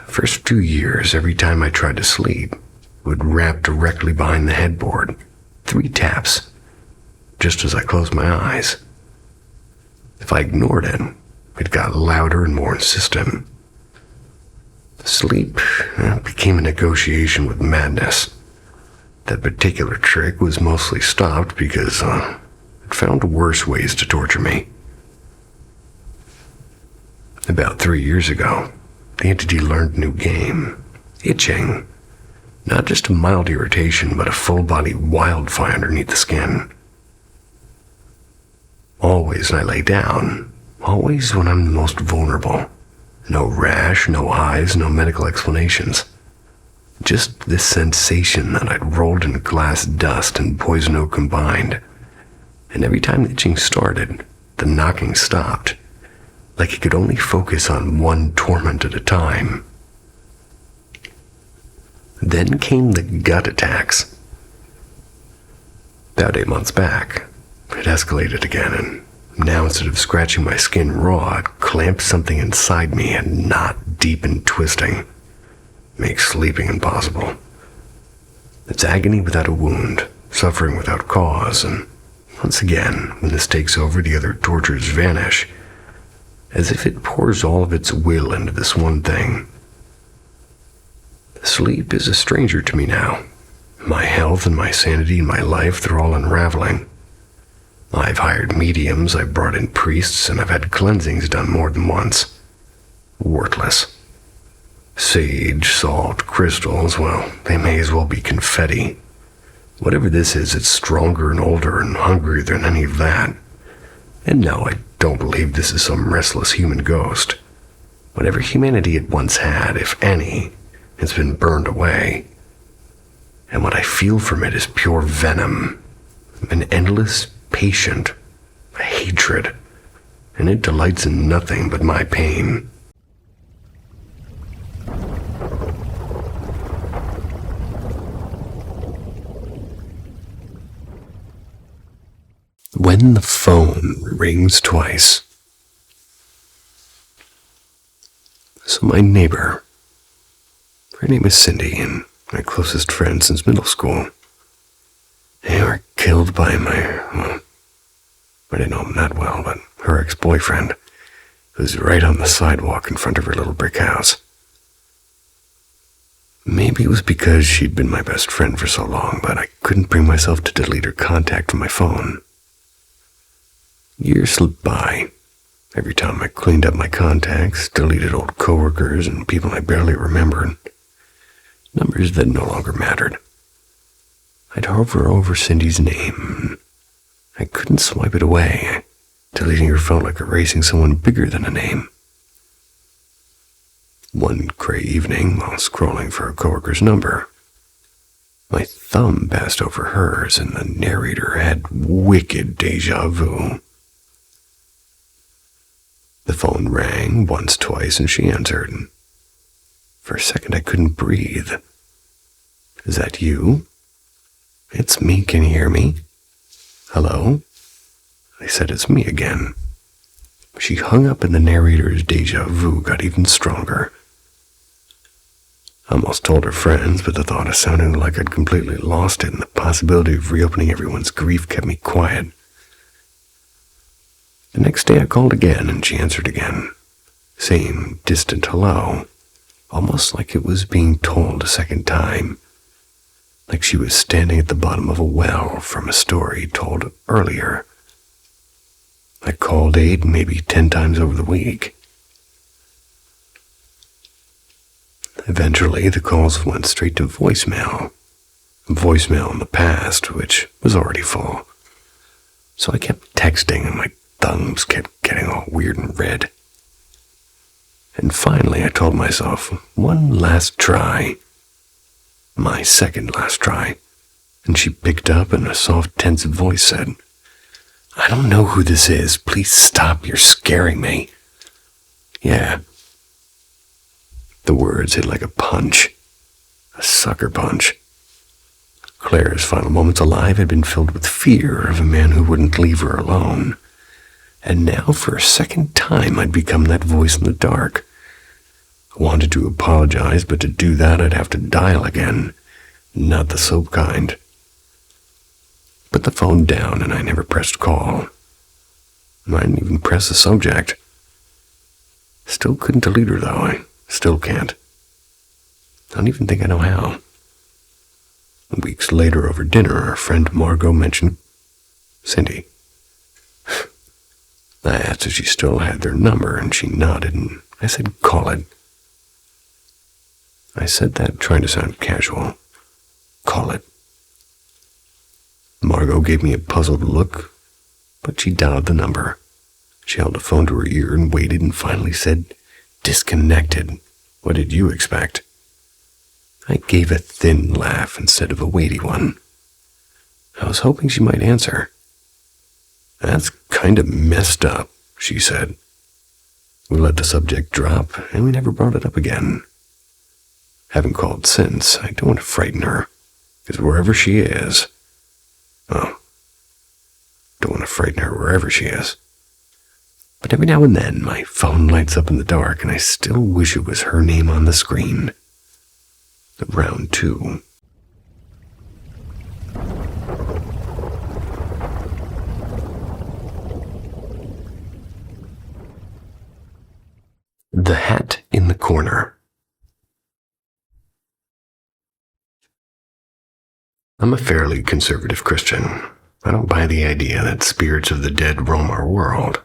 First few years, every time I tried to sleep, it would rap directly behind the headboard. 3 taps, just as I closed my eyes. If I ignored it, it got louder and more insistent. Sleep became a negotiation with madness. That particular trick was mostly stopped because it found worse ways to torture me. About 3 years ago, the entity learned a new game. Itching. Not just a mild irritation, but a full-body wildfire underneath the skin. Always when I lay down. Always when I'm the most vulnerable. No rash, no highs, no medical explanations. Just this sensation that I'd rolled in glass dust and poison oak combined. And every time the itching started, the knocking stopped. Like it could only focus on one torment at a time. Then came the gut attacks. About 8 months back, it escalated again, and now instead of scratching my skin raw, it clamped something inside me and knot deep and twisting. Makes sleeping impossible. It's agony without a wound, suffering without cause, and once again, when this takes over, the other tortures vanish, as if it pours all of its will into this one thing. Sleep is a stranger to me now. My health and my sanity and my life, they're all unraveling. I've hired mediums, I've brought in priests, and I've had cleansings done more than once. Worthless. Sage, salt, crystals, well, they may as well be confetti. Whatever this is, it's stronger and older and hungrier than any of that. And no, I don't believe this is some restless human ghost. Whatever humanity it once had, if any, has been burned away. And what I feel from it is pure venom, an endless, patient hatred, and it delights in nothing but my pain. When the phone rings twice. So my neighbor, her name is Cindy, and my closest friend since middle school. They were killed by I didn't know him that well, but her ex-boyfriend, who's right on the sidewalk in front of her little brick house. Maybe it was because she'd been my best friend for so long, but I couldn't bring myself to delete her contact from my phone. Years slipped by. Every time I cleaned up my contacts, deleted old coworkers and people I barely remembered. Numbers that no longer mattered. I'd hover over Cindy's name. I couldn't swipe it away. Deleting her felt like erasing someone bigger than a name. One gray evening, while scrolling for a coworker's number, my thumb passed over hers and the narrator had wicked deja vu. The phone rang once, twice, and she answered. For a second, I couldn't breathe. Is that you? It's me, can you hear me? Hello? I said, it's me again. She hung up and the narrator's deja vu got even stronger. I almost told her friends, but the thought of sounding like I'd completely lost it and the possibility of reopening everyone's grief kept me quiet. The next day I called again and she answered again. Same distant hello, almost like it was being told a second time. Like she was standing at the bottom of a well from a story told earlier. I called 8, maybe 10 times over the week. Eventually, the calls went straight to voicemail. Voicemail in the past, which was already full. So I kept texting and my thumbs kept getting all weird and red. And finally I told myself, one last try. My second last try. And she picked up and a soft, tense voice said, I don't know who this is. Please stop. You're scaring me. Yeah. The words hit like a punch. A sucker punch. Claire's final moments alive had been filled with fear of a man who wouldn't leave her alone. And now, for a second time, I'd become that voice in the dark. I wanted to apologize, but to do that, I'd have to dial again. Not the soap kind. Put the phone down, and I never pressed call. I didn't even press the subject. Still couldn't delete her, though. I still can't. I don't even think I know how. Weeks later, over dinner, our friend Margot mentioned Cindy. I asked if she still had their number, and she nodded, and I said, call it. I said that trying to sound casual. Call it. Margot gave me a puzzled look, but she dialed the number. She held the phone to her ear and waited and finally said, disconnected. What did you expect? I gave a thin laugh instead of a weighty one. I was hoping she might answer. That's kind of messed up, she said. We let the subject drop, and we never brought it up again. Haven't called since. I don't want to frighten her, because wherever she is... Oh, don't want to frighten her wherever she is. But every now and then, my phone lights up in the dark, and I still wish it was her name on the screen. Round 2. The Hat in the Corner. I'm a fairly conservative Christian. I don't buy the idea that spirits of the dead roam our world.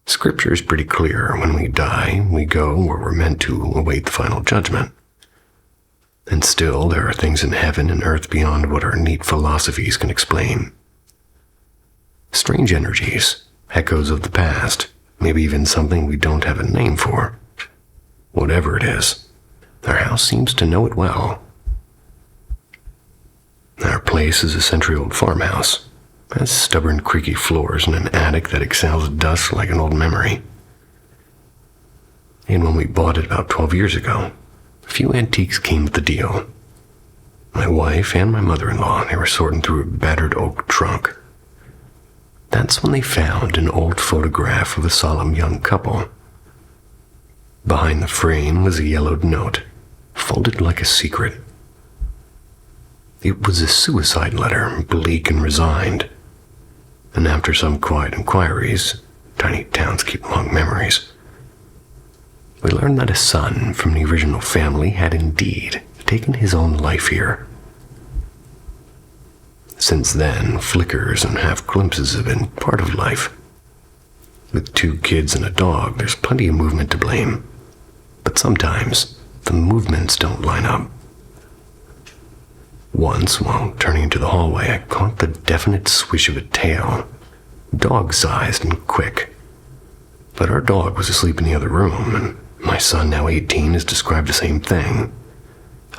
Scripture is pretty clear. When we die, we go where we're meant to await the final judgment. And still, there are things in heaven and earth beyond what our neat philosophies can explain. Strange energies, echoes of the past, maybe even something we don't have a name for. Whatever it is, our house seems to know it well. Our place is a century-old farmhouse, has stubborn, creaky floors and an attic that exhales dust like an old memory. And when we bought it about 12 years ago, a few antiques came with the deal. My wife and my mother-in-law, they were sorting through a battered oak trunk. That's when they found an old photograph of a solemn young couple. Behind the frame was a yellowed note, folded like a secret. It was a suicide letter, bleak and resigned. And after some quiet inquiries, tiny towns keep long memories, we learned that a son from the original family had indeed taken his own life here. Since then, flickers and half glimpses have been part of life. With 2 kids and a dog, there's plenty of movement to blame. But sometimes, the movements don't line up. Once, while turning into the hallway, I caught the definite swish of a tail, dog-sized and quick. But our dog was asleep in the other room, and my son, now 18, has described the same thing.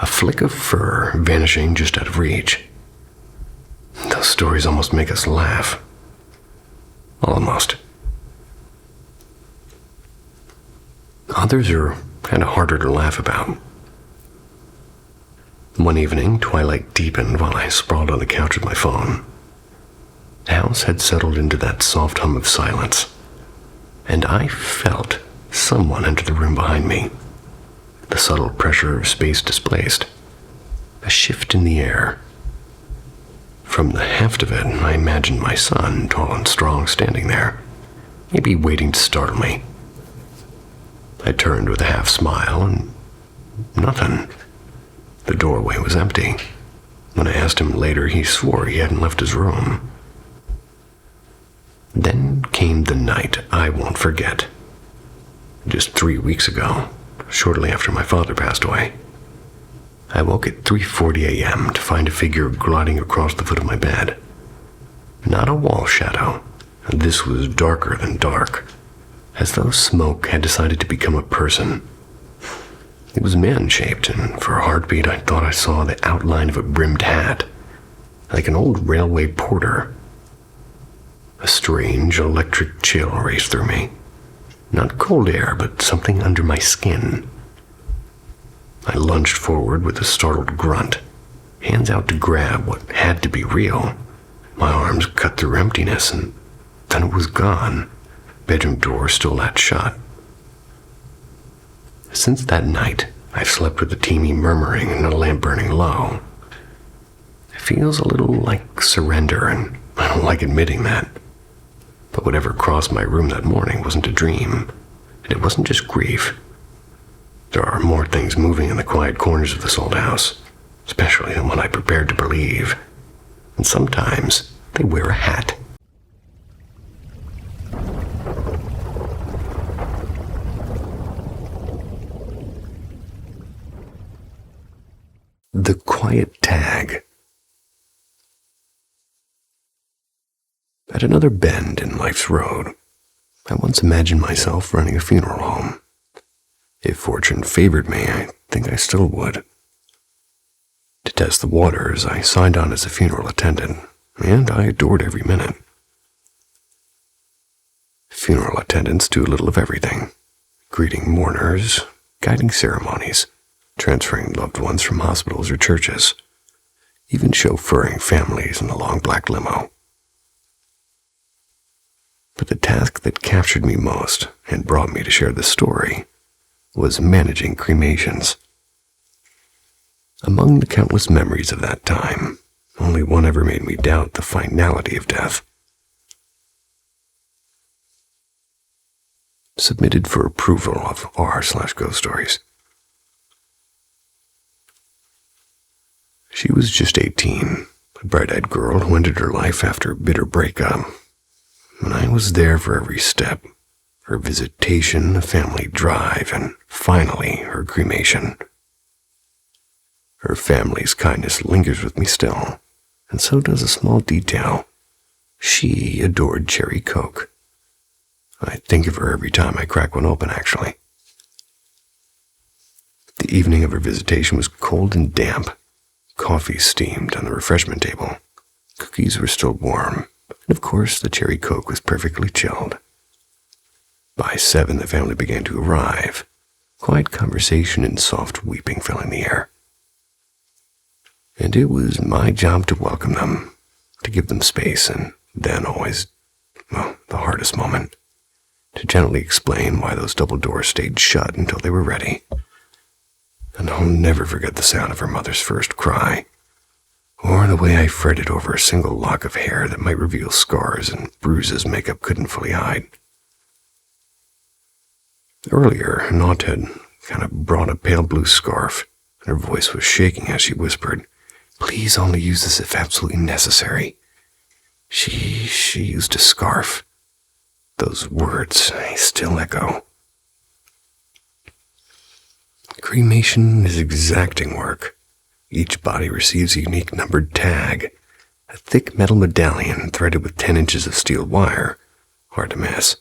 A flick of fur vanishing just out of reach. Those stories almost make us laugh. Almost. Others are kind of harder to laugh about. One evening, twilight deepened while I sprawled on the couch with my phone. The house had settled into that soft hum of silence, and I felt someone enter the room behind me. The subtle pressure of space displaced. A shift in the air. From the heft of it, I imagined my son, tall and strong, standing there, maybe waiting to startle me. I turned with a half smile, and nothing. The doorway was empty. When I asked him later, he swore he hadn't left his room. Then came the night I won't forget. Just 3 weeks ago, shortly after my father passed away, I woke at 3:40 a.m. to find a figure gliding across the foot of my bed. Not a wall shadow. This was darker than dark, as though smoke had decided to become a person. It was man-shaped, and for a heartbeat I thought I saw the outline of a brimmed hat, like an old railway porter. A strange electric chill raced through me. Not cold air, but something under my skin. I lunged forward with a startled grunt, hands out to grab what had to be real. My arms cut through emptiness, and then it was gone. Bedroom door still latched shut. Since that night, I've slept with the teeny murmuring and a lamp burning low. It feels a little like surrender, and I don't like admitting that. But whatever crossed my room that morning wasn't a dream, and it wasn't just grief. There are more things moving in the quiet corners of this old house, especially than what I prepared to believe. And sometimes they wear a hat. The quiet tag. At another bend in life's road, I once imagined myself running a funeral home. If fortune favored me, I think I still would. To test the waters, I signed on as a funeral attendant, and I adored every minute. Funeral attendants do a little of everything: greeting mourners, guiding ceremonies, transferring loved ones from hospitals or churches, even chauffeuring families in a long black limo. But the task that captured me most and brought me to share this story was managing cremations. Among the countless memories of that time, only one ever made me doubt the finality of death. Submitted for approval of r/ghost stories. She was just 18, a bright-eyed girl who ended her life after a bitter breakup. And I was there for every step: her visitation, a family drive, and finally her cremation. Her family's kindness lingers with me still, and so does a small detail. She adored cherry Coke. I think of her every time I crack one open, actually. The evening of her visitation was cold and damp. Coffee steamed on the refreshment table. Cookies were still warm, and of course the cherry Coke was perfectly chilled. By 7, the family began to arrive, quiet conversation and soft weeping filling the air. And it was my job to welcome them, to give them space, and then always, the hardest moment, to gently explain why those double doors stayed shut until they were ready. And I'll never forget the sound of her mother's first cry, or the way I fretted over a single lock of hair that might reveal scars and bruises makeup couldn't fully hide. Earlier, an aunt had kind of brought a pale blue scarf, and her voice was shaking as she whispered, "Please only use this if absolutely necessary." She used a scarf. Those words I still echo. Cremation is exacting work. Each body receives a unique numbered tag, a thick metal medallion threaded with 10 inches of steel wire. Hard to miss.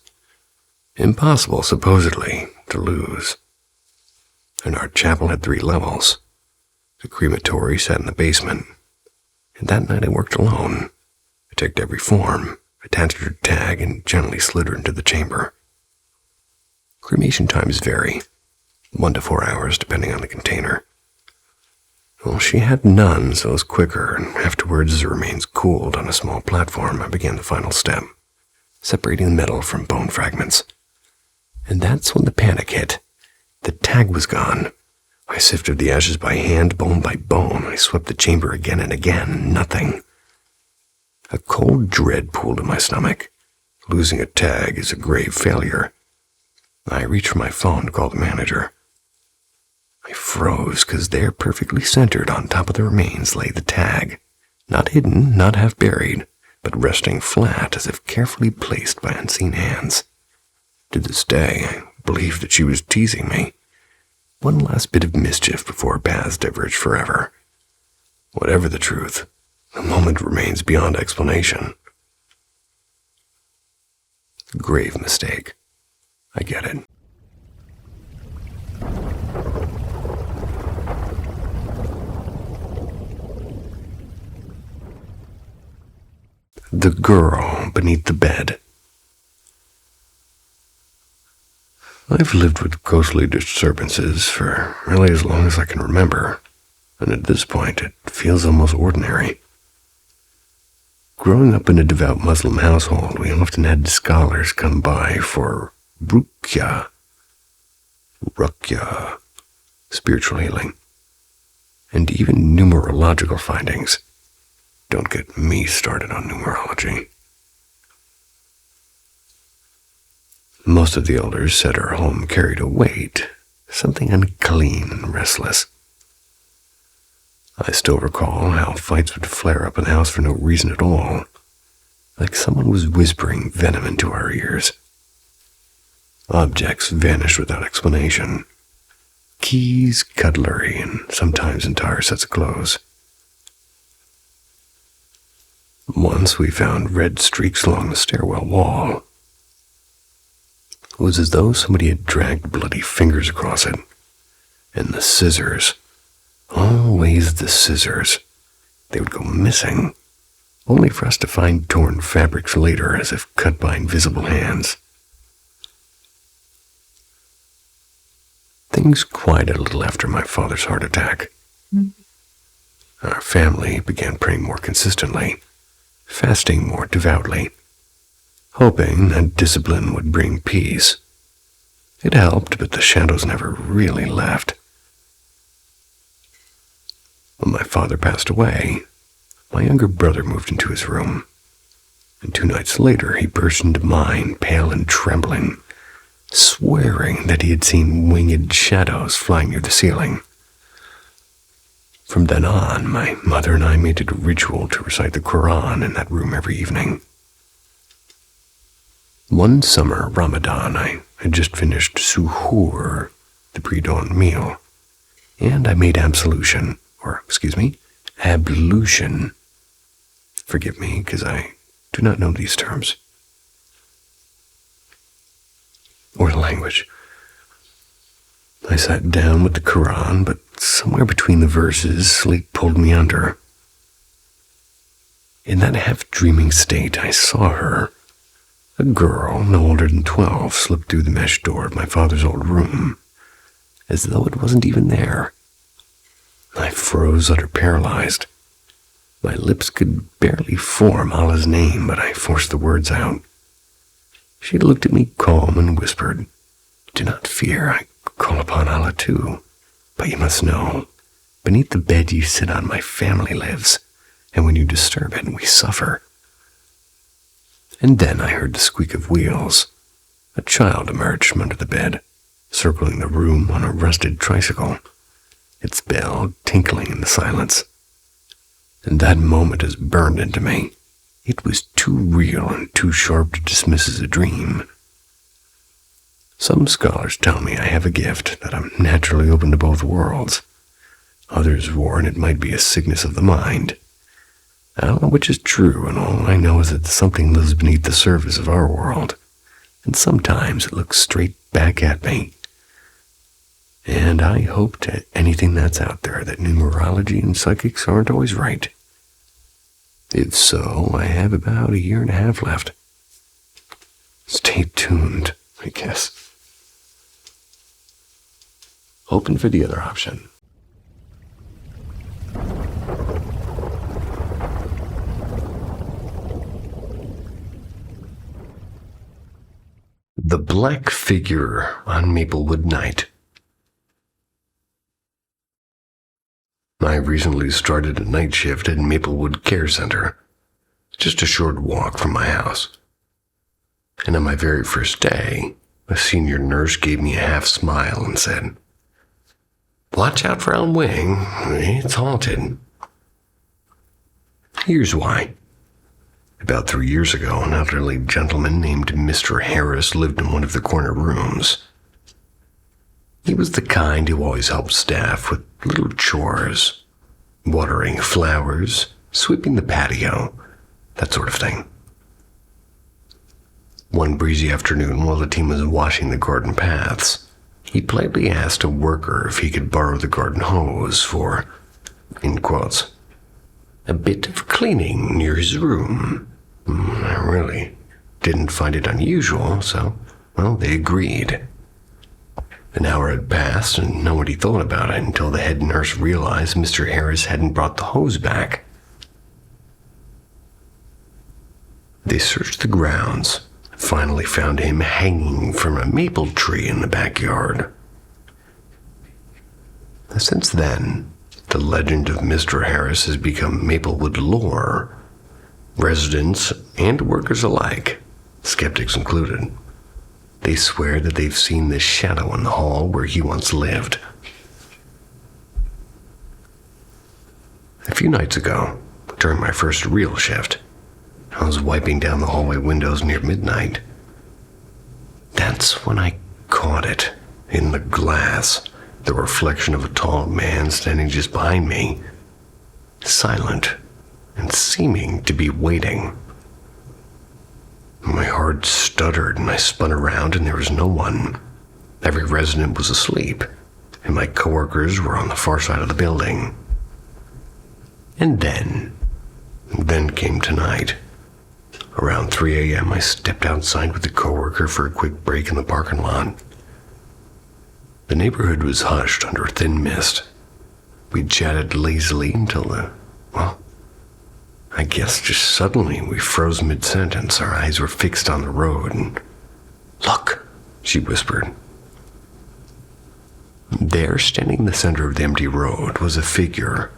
Impossible, supposedly, to lose. And our chapel had 3 levels. The crematory sat in the basement, and that night I worked alone. I took every form, attached her tag, and gently slid her into the chamber. Cremation times vary, 1 to 4 hours depending on the container. Well, she had none, so it was quicker, and afterwards, as the remains cooled on a small platform, I began the final step, separating the metal from bone fragments. And that's when the panic hit. The tag was gone. I sifted the ashes by hand, bone by bone. I swept the chamber again and again. Nothing. A cold dread pooled in my stomach. Losing a tag is a grave failure. I reached for my phone to call the manager. I froze, because there, perfectly centered on top of the remains, lay the tag. Not hidden, not half buried, but resting flat as if carefully placed by unseen hands. To this day, I believe that she was teasing me. One last bit of mischief before our paths diverged forever. Whatever the truth, the moment remains beyond explanation. Grave mistake. I get it. The girl beneath the bed. I've lived with ghostly disturbances for really as long as I can remember. and at this point it feels almost ordinary. Growing up in a devout Muslim household, we often had scholars come by for ruqya, spiritual healing, and even numerological findings. Don't get me started on numerology. Most of the elders said our home carried a weight, something unclean and restless. I still recall how fights would flare up in the house for no reason at all, like someone was whispering venom into our ears. Objects vanished without explanation. Keys, cutlery, and sometimes entire sets of clothes. Once we found red streaks along the stairwell wall. It was as though somebody had dragged bloody fingers across it. And the scissors, always the scissors, they would go missing, only for us to find torn fabrics later as if cut by invisible hands. Things quieted a little after my father's heart attack. Our family began praying more consistently, fasting more devoutly, hoping that discipline would bring peace. It helped, but the shadows never really left. When my father passed away, my younger brother moved into his room, and 2 nights later he burst into mine, pale and trembling, swearing that he had seen winged shadows flying near the ceiling. From then on, my mother and I made it a ritual to recite the Quran in that room every evening. One summer, Ramadan, I had just finished suhoor, the pre-dawn meal, and I made ablution. Forgive me, because I do not know these terms. Or the language. I sat down with the Quran, but somewhere between the verses, sleep pulled me under. In that half-dreaming state, I saw her, a girl no older than 12, slip through the mesh door of my father's old room, as though it wasn't even there. I froze, utter paralyzed. My lips could barely form Allah's name, but I forced the words out. She looked at me calm and whispered, "Do not fear, I call upon Allah too. But you must know, beneath the bed you sit on, my family lives, and when you disturb it, we suffer." And then I heard the squeak of wheels. A child emerged from under the bed, circling the room on a rusted tricycle, its bell tinkling in the silence. And that moment is burned into me. It was too real and too sharp to dismiss as a dream. Some scholars tell me I have a gift, that I'm naturally open to both worlds. Others warn it might be a sickness of the mind. I don't know which is true, and all I know is that something lives beneath the surface of our world, and sometimes it looks straight back at me. And I hope to anything that's out there that numerology and psychics aren't always right. If so, I have about 1.5 years left. Stay tuned, I guess. Open for the other option. The Black Figure on Maplewood Night. I recently started a night shift at Maplewood Care Center, just a short walk from my house. And on my very first day, a senior nurse gave me a half smile and said, "Watch out for Elm Wing, it's haunted." Here's why. About 3 years ago, an elderly gentleman named Mr. Harris lived in one of the corner rooms. He was the kind who always helped staff with little chores, watering flowers, sweeping the patio, that sort of thing. One breezy afternoon, while the team was washing the garden paths, he politely asked a worker if he could borrow the garden hose for, in quotes, a bit of cleaning near his room. I really didn't find it unusual, so, well, they agreed. An hour had passed, and nobody thought about it until the head nurse realized Mr. Harris hadn't brought the hose back. They searched the grounds, and finally found him hanging from a maple tree in the backyard. Since then, the legend of Mr. Harris has become Maplewood lore. Residents and workers alike, skeptics included, they swear that they've seen the shadow in the hall where he once lived. A few nights ago, during my first real shift, I was wiping down the hallway windows near midnight. That's when I caught it, in the glass, the reflection of a tall man standing just behind me, silent and seeming to be waiting. My heart stuttered and I spun around and there was no one. Every resident was asleep, and my coworkers were on the far side of the building. And then came tonight. Around 3 a.m., I stepped outside with a coworker for a quick break in the parking lot. The neighborhood was hushed under a thin mist. We chatted lazily until I guess just suddenly we froze mid-sentence. Our eyes were fixed on the road and, "Look," she whispered. There, standing in the center of the empty road, was a figure,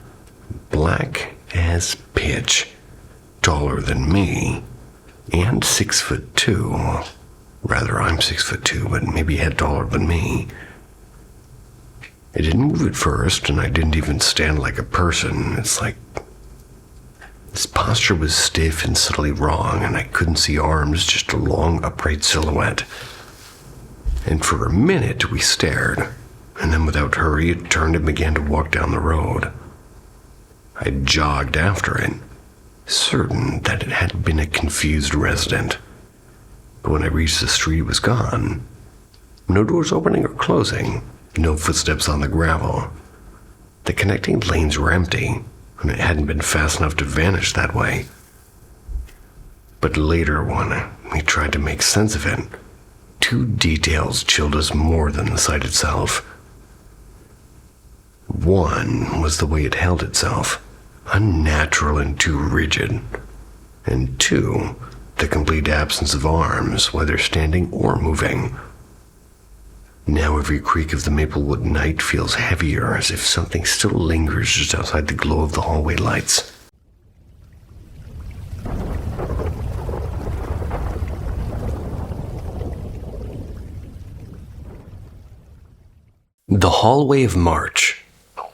black as pitch, taller than me, and 6'2". Rather, I'm 6'2", but maybe a head taller than me. I didn't move at first, and I didn't even stand like a person. It's like his posture was stiff and subtly wrong, and I couldn't see arms, just a long, upright silhouette. And for a minute, we stared, and then without hurry, it turned and began to walk down the road. I jogged after it, certain that it had been a confused resident. But when I reached the street, it was gone. No doors opening or closing, no footsteps on the gravel. The connecting lanes were empty, and it hadn't been fast enough to vanish that way. But later, when we tried to make sense of it, two details chilled us more than the sight itself. One was the way it held itself, unnatural and too rigid. And two, the complete absence of arms, whether standing or moving. Now every creak of the Maplewood night feels heavier, as if something still lingers just outside the glow of the hallway lights. The Hallway of March. It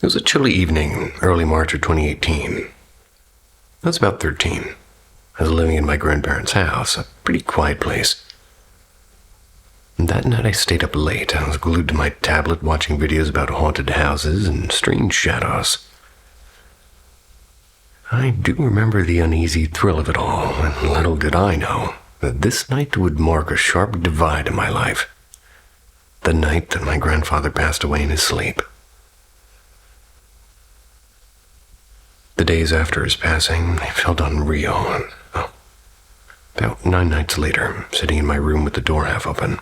was a chilly evening, early March of 2018. I was about 13. I was living in my grandparents' house, a pretty quiet place. And that night I stayed up late. I was glued to my tablet watching videos about haunted houses and strange shadows. I do remember the uneasy thrill of it all, and little did I know that this night would mark a sharp divide in my life. The night that my grandfather passed away in his sleep. The days after his passing, they felt unreal. About 9 nights later, sitting in my room with the door half open,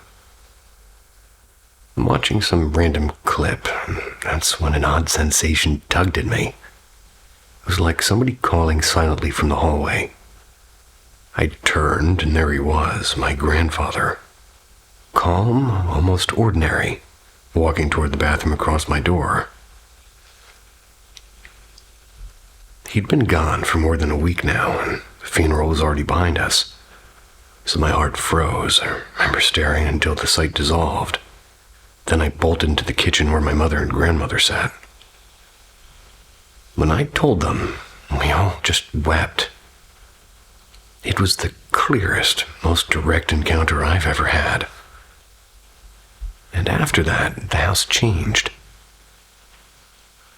I'm watching some random clip, and that's when an odd sensation tugged at me. It was like somebody calling silently from the hallway. I turned, and there he was, my grandfather. Calm, almost ordinary, walking toward the bathroom across my door. He'd been gone for more than a week now, and the funeral was already behind us. So my heart froze. I remember staring until the sight dissolved. Then I bolted into the kitchen where my mother and grandmother sat. When I told them, we all just wept. It was the clearest, most direct encounter I've ever had. And after that, the house changed.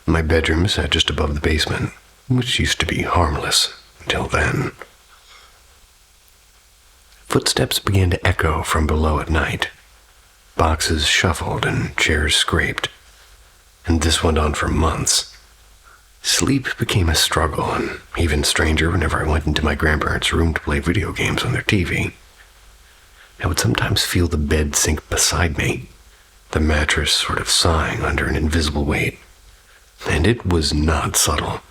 My bedroom sat just above the basement, which used to be harmless until then. Footsteps began to echo from below at night. Boxes shuffled and chairs scraped. And this went on for months. Sleep became a struggle, and even stranger whenever I went into my grandparents' room to play video games on their TV. I would sometimes feel the bed sink beside me, the mattress sort of sighing under an invisible weight. And it was not subtle.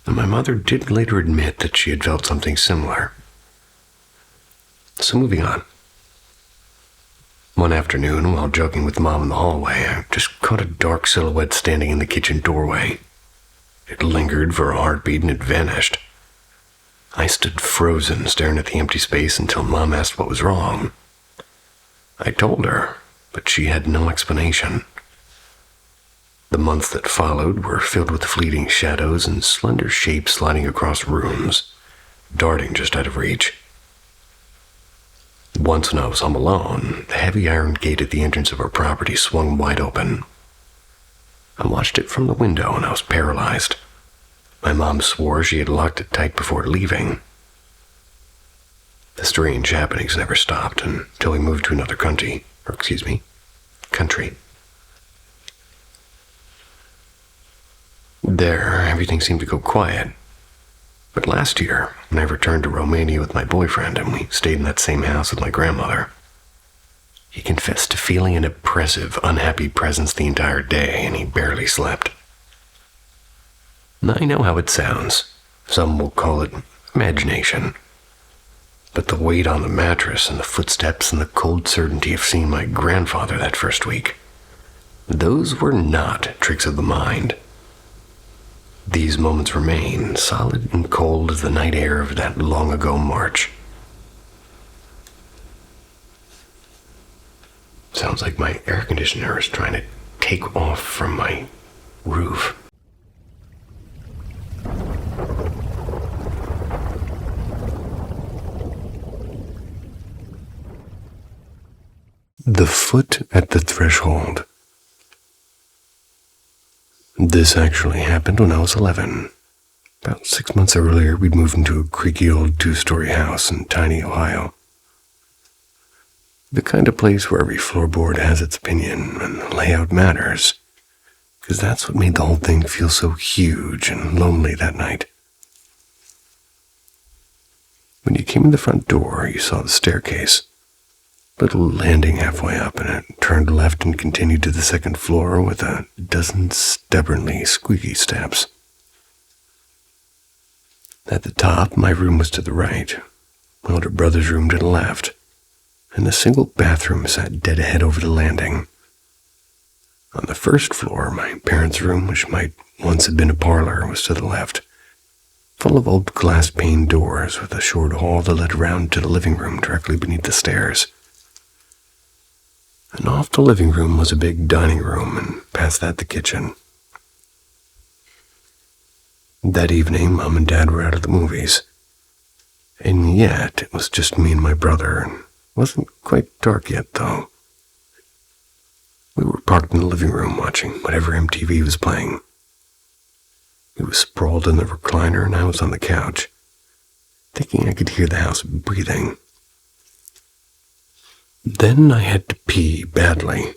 And my mother did later admit that she had felt something similar. So moving on. One afternoon, while joking with Mom in the hallway, I just caught a dark silhouette standing in the kitchen doorway. It lingered for a heartbeat and it vanished. I stood frozen, staring at the empty space until Mom asked what was wrong. I told her, but she had no explanation. The months that followed were filled with fleeting shadows and slender shapes sliding across rooms, darting just out of reach. Once when I was home alone, the heavy iron gate at the entrance of our property swung wide open. I watched it from the window and I was paralyzed. My mom swore she had locked it tight before leaving. The strange happenings never stopped until we moved to another country. There, everything seemed to go quiet. But last year, when I returned to Romania with my boyfriend and we stayed in that same house with my grandmother, he confessed to feeling an oppressive, unhappy presence the entire day, and he barely slept. I know how it sounds. Some will call it imagination. But the weight on the mattress and the footsteps and the cold certainty of seeing my grandfather that first week, those were not tricks of the mind. These moments remain solid and cold as the night air of that long-ago March. Sounds like my air conditioner is trying to take off from my roof. The foot at the threshold. This actually happened when I was 11. About 6 months earlier, we'd moved into a creaky old 2-story house in tiny Ohio. The kind of place where every floorboard has its opinion and layout matters, because that's what made the whole thing feel so huge and lonely that night. When you came in the front door, you saw the staircase. Little landing halfway up, and it turned left and continued to the second floor with a dozen stubbornly squeaky steps. At the top, my room was to the right, my older brother's room to the left, and a single bathroom sat dead ahead over the landing. On the first floor, my parents' room, which might once have been a parlor, was to the left, full of old glass-pane doors with a short hall that led around to the living room directly beneath the stairs. And off the living room was a big dining room, and past that the kitchen. That evening, Mom and Dad were out at the movies. And yet, it was just me and my brother, and it wasn't quite dark yet, though. We were parked in the living room watching whatever MTV was playing. He was sprawled in the recliner, and I was on the couch, thinking I could hear the house breathing. Then I had to pee badly.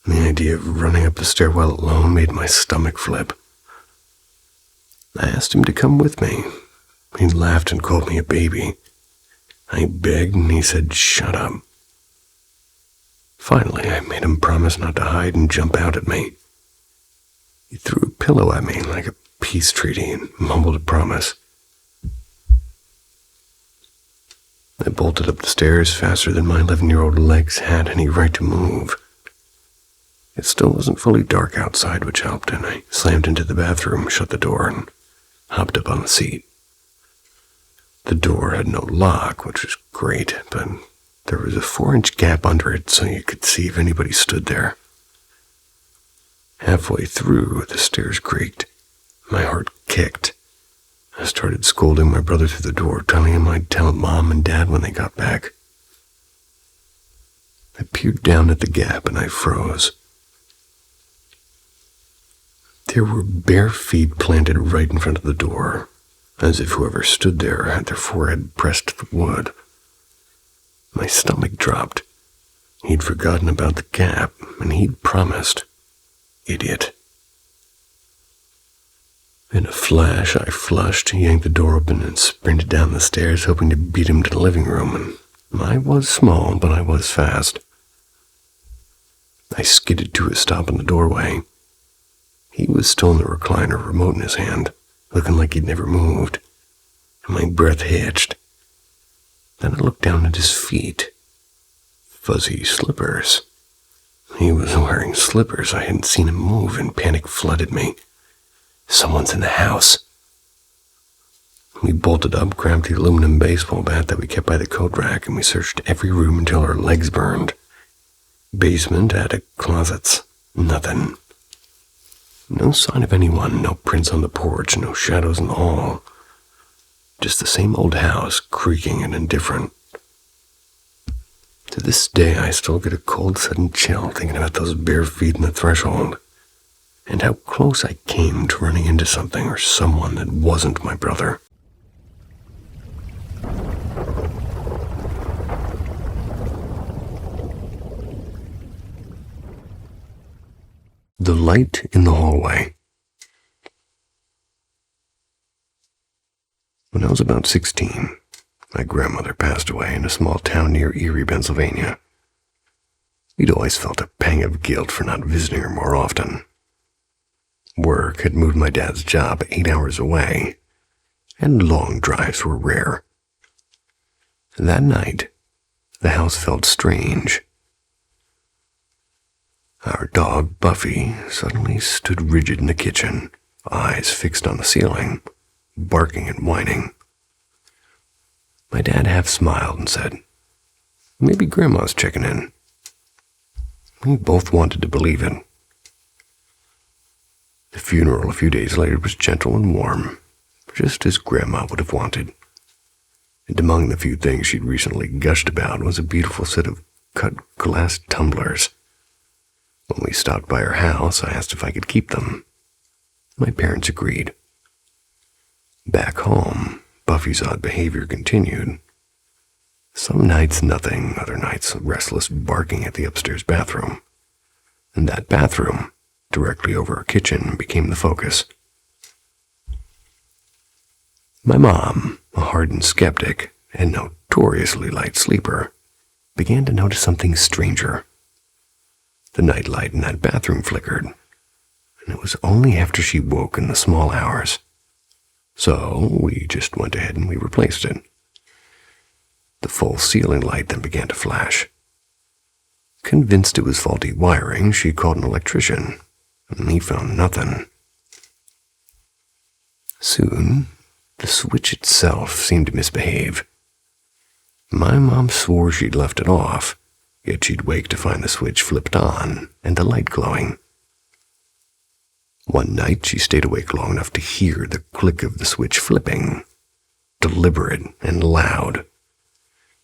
The idea of running up the stairwell alone made my stomach flip. I asked him to come with me. He laughed and called me a baby. I begged and he said, "Shut up." Finally, I made him promise not to hide and jump out at me. He threw a pillow at me like a peace treaty and mumbled a promise. I bolted up the stairs faster than my 11-year-old legs had any right to move. It still wasn't fully dark outside, which helped, and I slammed into the bathroom, shut the door, and hopped up on the seat. The door had no lock, which was great, but there was a 4-inch gap under it so you could see if anybody stood there. Halfway through, the stairs creaked. My heart kicked. I started scolding my brother through the door, telling him I'd tell Mom and Dad when they got back. I peered down at the gap and I froze. There were bare feet planted right in front of the door, as if whoever stood there had their forehead pressed to the wood. My stomach dropped. He'd forgotten about the gap, and he'd promised. Idiot. In a flash, I flushed, yanked the door open, and sprinted down the stairs, hoping to beat him to the living room. And I was small, but I was fast. I skidded to a stop in the doorway. He was still in the recliner, remote in his hand, looking like he'd never moved. And my breath hitched. Then I looked down at his feet. Fuzzy slippers. He was wearing slippers. I hadn't seen him move, and panic flooded me. Someone's in the house. We bolted up, grabbed the aluminum baseball bat that we kept by the coat rack, and we searched every room until our legs burned. Basement, attic, closets. Nothing. No sign of anyone, no prints on the porch, no shadows in the hall. Just the same old house, creaking and indifferent. To this day, I still get a cold, sudden chill thinking about those bare feet in the threshold, and how close I came to running into something or someone that wasn't my brother. The light in the hallway. When I was about 16, my grandmother passed away in a small town near Erie, Pennsylvania. We'd always felt a pang of guilt for not visiting her more often. Work had moved my dad's job 8 hours away, and long drives were rare. That night, the house felt strange. Our dog, Buffy, suddenly stood rigid in the kitchen, eyes fixed on the ceiling, barking and whining. My dad half smiled and said, "Maybe Grandma's checking in." We both wanted to believe it. The funeral a few days later was gentle and warm, just as Grandma would have wanted. And among the few things she'd recently gushed about was a beautiful set of cut glass tumblers. When we stopped by her house, I asked if I could keep them. My parents agreed. Back home, Buffy's odd behavior continued. Some nights nothing, other nights restless barking at the upstairs bathroom. And that bathroom, directly over our kitchen, became the focus. My mom, a hardened skeptic and notoriously light sleeper, began to notice something stranger. The nightlight in that bathroom flickered, and it was only after she woke in the small hours. So we just went ahead and we replaced it. The full ceiling light then began to flash. Convinced it was faulty wiring, she called an electrician, and he found nothing. Soon, the switch itself seemed to misbehave. My mom swore she'd left it off, yet she'd wake to find the switch flipped on and the light glowing. One night, she stayed awake long enough to hear the click of the switch flipping, deliberate and loud.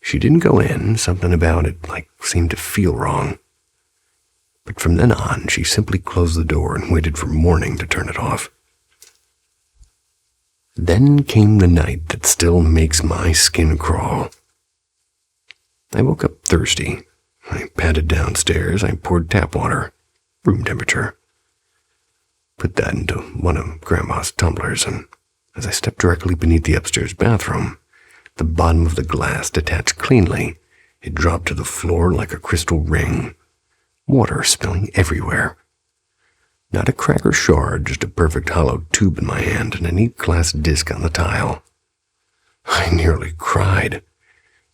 She didn't go in, something about it seemed to feel wrong. But from then on, she simply closed the door and waited for morning to turn it off. Then came the night that still makes my skin crawl. I woke up thirsty. I padded downstairs. I poured tap water, room temperature. Put that into one of Grandma's tumblers, and as I stepped directly beneath the upstairs bathroom, the bottom of the glass detached cleanly. It dropped to the floor like a crystal ring, water spilling everywhere. Not a crack or shard, just a perfect hollow tube in my hand and a neat glass disc on the tile. I nearly cried.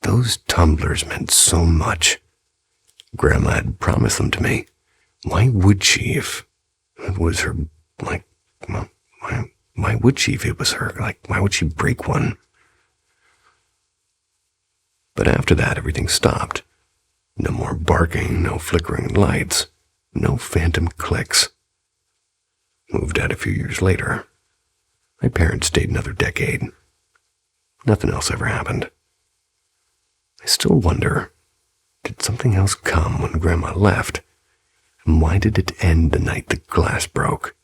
Those tumblers meant so much. Grandma had promised them to me. Why would she if it was her, why would she if it was her? Why would she break one? But after that, everything stopped. No more barking, no flickering lights, no phantom clicks. Moved out a few years later. My parents stayed another decade. Nothing else ever happened. I still wonder, did something else come when Grandma left? And why did it end the night the glass broke?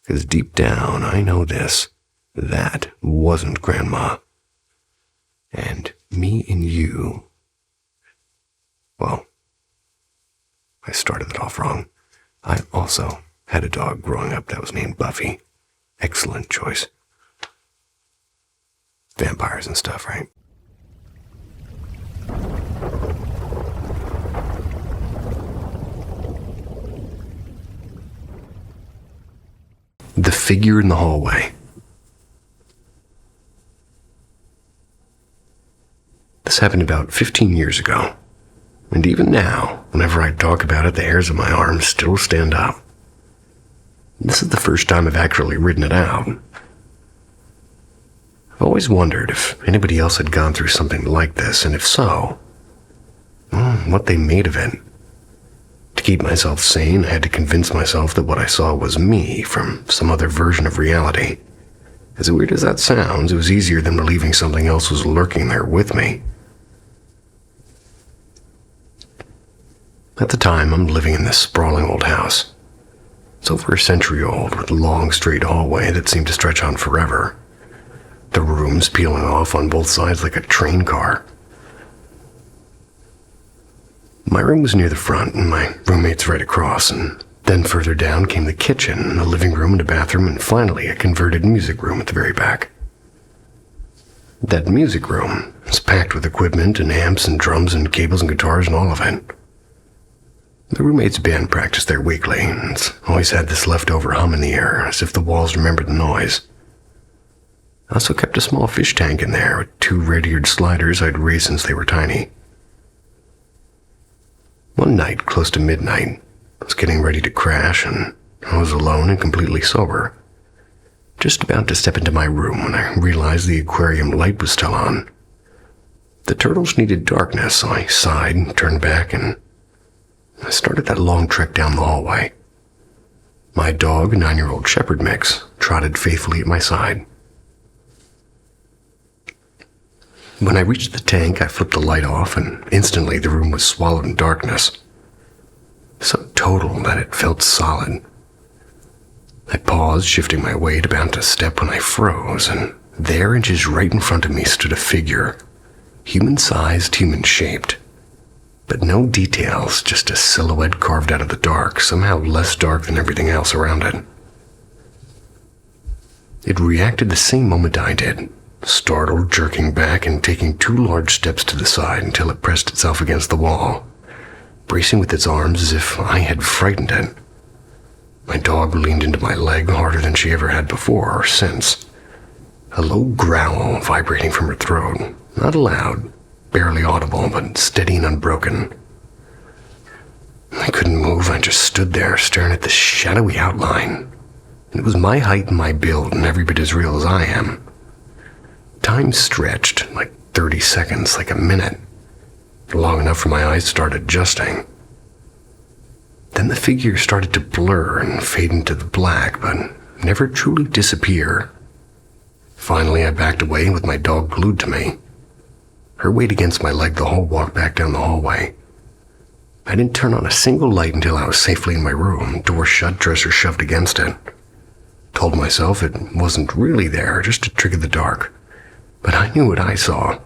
Because deep down, I know this. That wasn't Grandma. And me and you, well, I started it off wrong. I also had a dog growing up that was named Buffy, Excellent choice. Vampires and stuff, right? The figure in the hallway. This happened about 15 years ago. And even now, whenever I talk about it, the hairs on my arms still stand up. This is the first time I've actually written it out. I've always wondered if anybody else had gone through something like this, and if so, what they made of it. To keep myself sane, I had to convince myself that what I saw was me from some other version of reality. As weird as that sounds, it was easier than believing something else was lurking there with me. At the time, I'm living in this sprawling old house. It's over a century old, with a long, straight hallway that seemed to stretch on forever. The rooms peeling off on both sides like a train car. My room was near the front, and my roommate's right across, and then further down came the kitchen, a living room and a bathroom, and finally a converted music room at the very back. That music room was packed with equipment and amps and drums and cables and guitars and all of it. The roommate's band practiced there weekly, and it's always had this leftover hum in the air, as if the walls remembered the noise. I also kept a small fish tank in there with 2 red-eared sliders I'd raised since they were tiny. One night, close to midnight, I was getting ready to crash, and I was alone and completely sober. Just about to step into my room when I realized the aquarium light was still on. The turtles needed darkness, so I sighed, turned back, and I started that long trek down the hallway. My dog, a 9-year-old shepherd mix, trotted faithfully at my side. When I reached the tank, I flipped the light off, and instantly the room was swallowed in darkness. So total that it felt solid. I paused, shifting my weight, about to step when I froze, and there, inches right in front of me, stood a figure. Human-sized, human-shaped. But no details, just a silhouette carved out of the dark, somehow less dark than everything else around it. It reacted the same moment I did, startled, jerking back and taking 2 large steps to the side until it pressed itself against the wall, bracing with its arms as if I had frightened it. My dog leaned into my leg harder than she ever had before or since. A low growl vibrating from her throat, not loud, barely audible, but steady and unbroken. I couldn't move. I just stood there, staring at this shadowy outline. And it was my height and my build, and every bit as real as I am. Time stretched, like 30 seconds, like a minute. Long enough for my eyes to start adjusting. Then the figure started to blur and fade into the black, but never truly disappear. Finally, I backed away with my dog glued to me. Her weight against my leg the whole walk back down the hallway. I didn't turn on a single light until I was safely in my room, door shut, dresser shoved against it. Told myself it wasn't really there, just to trigger the dark. But I knew what I saw.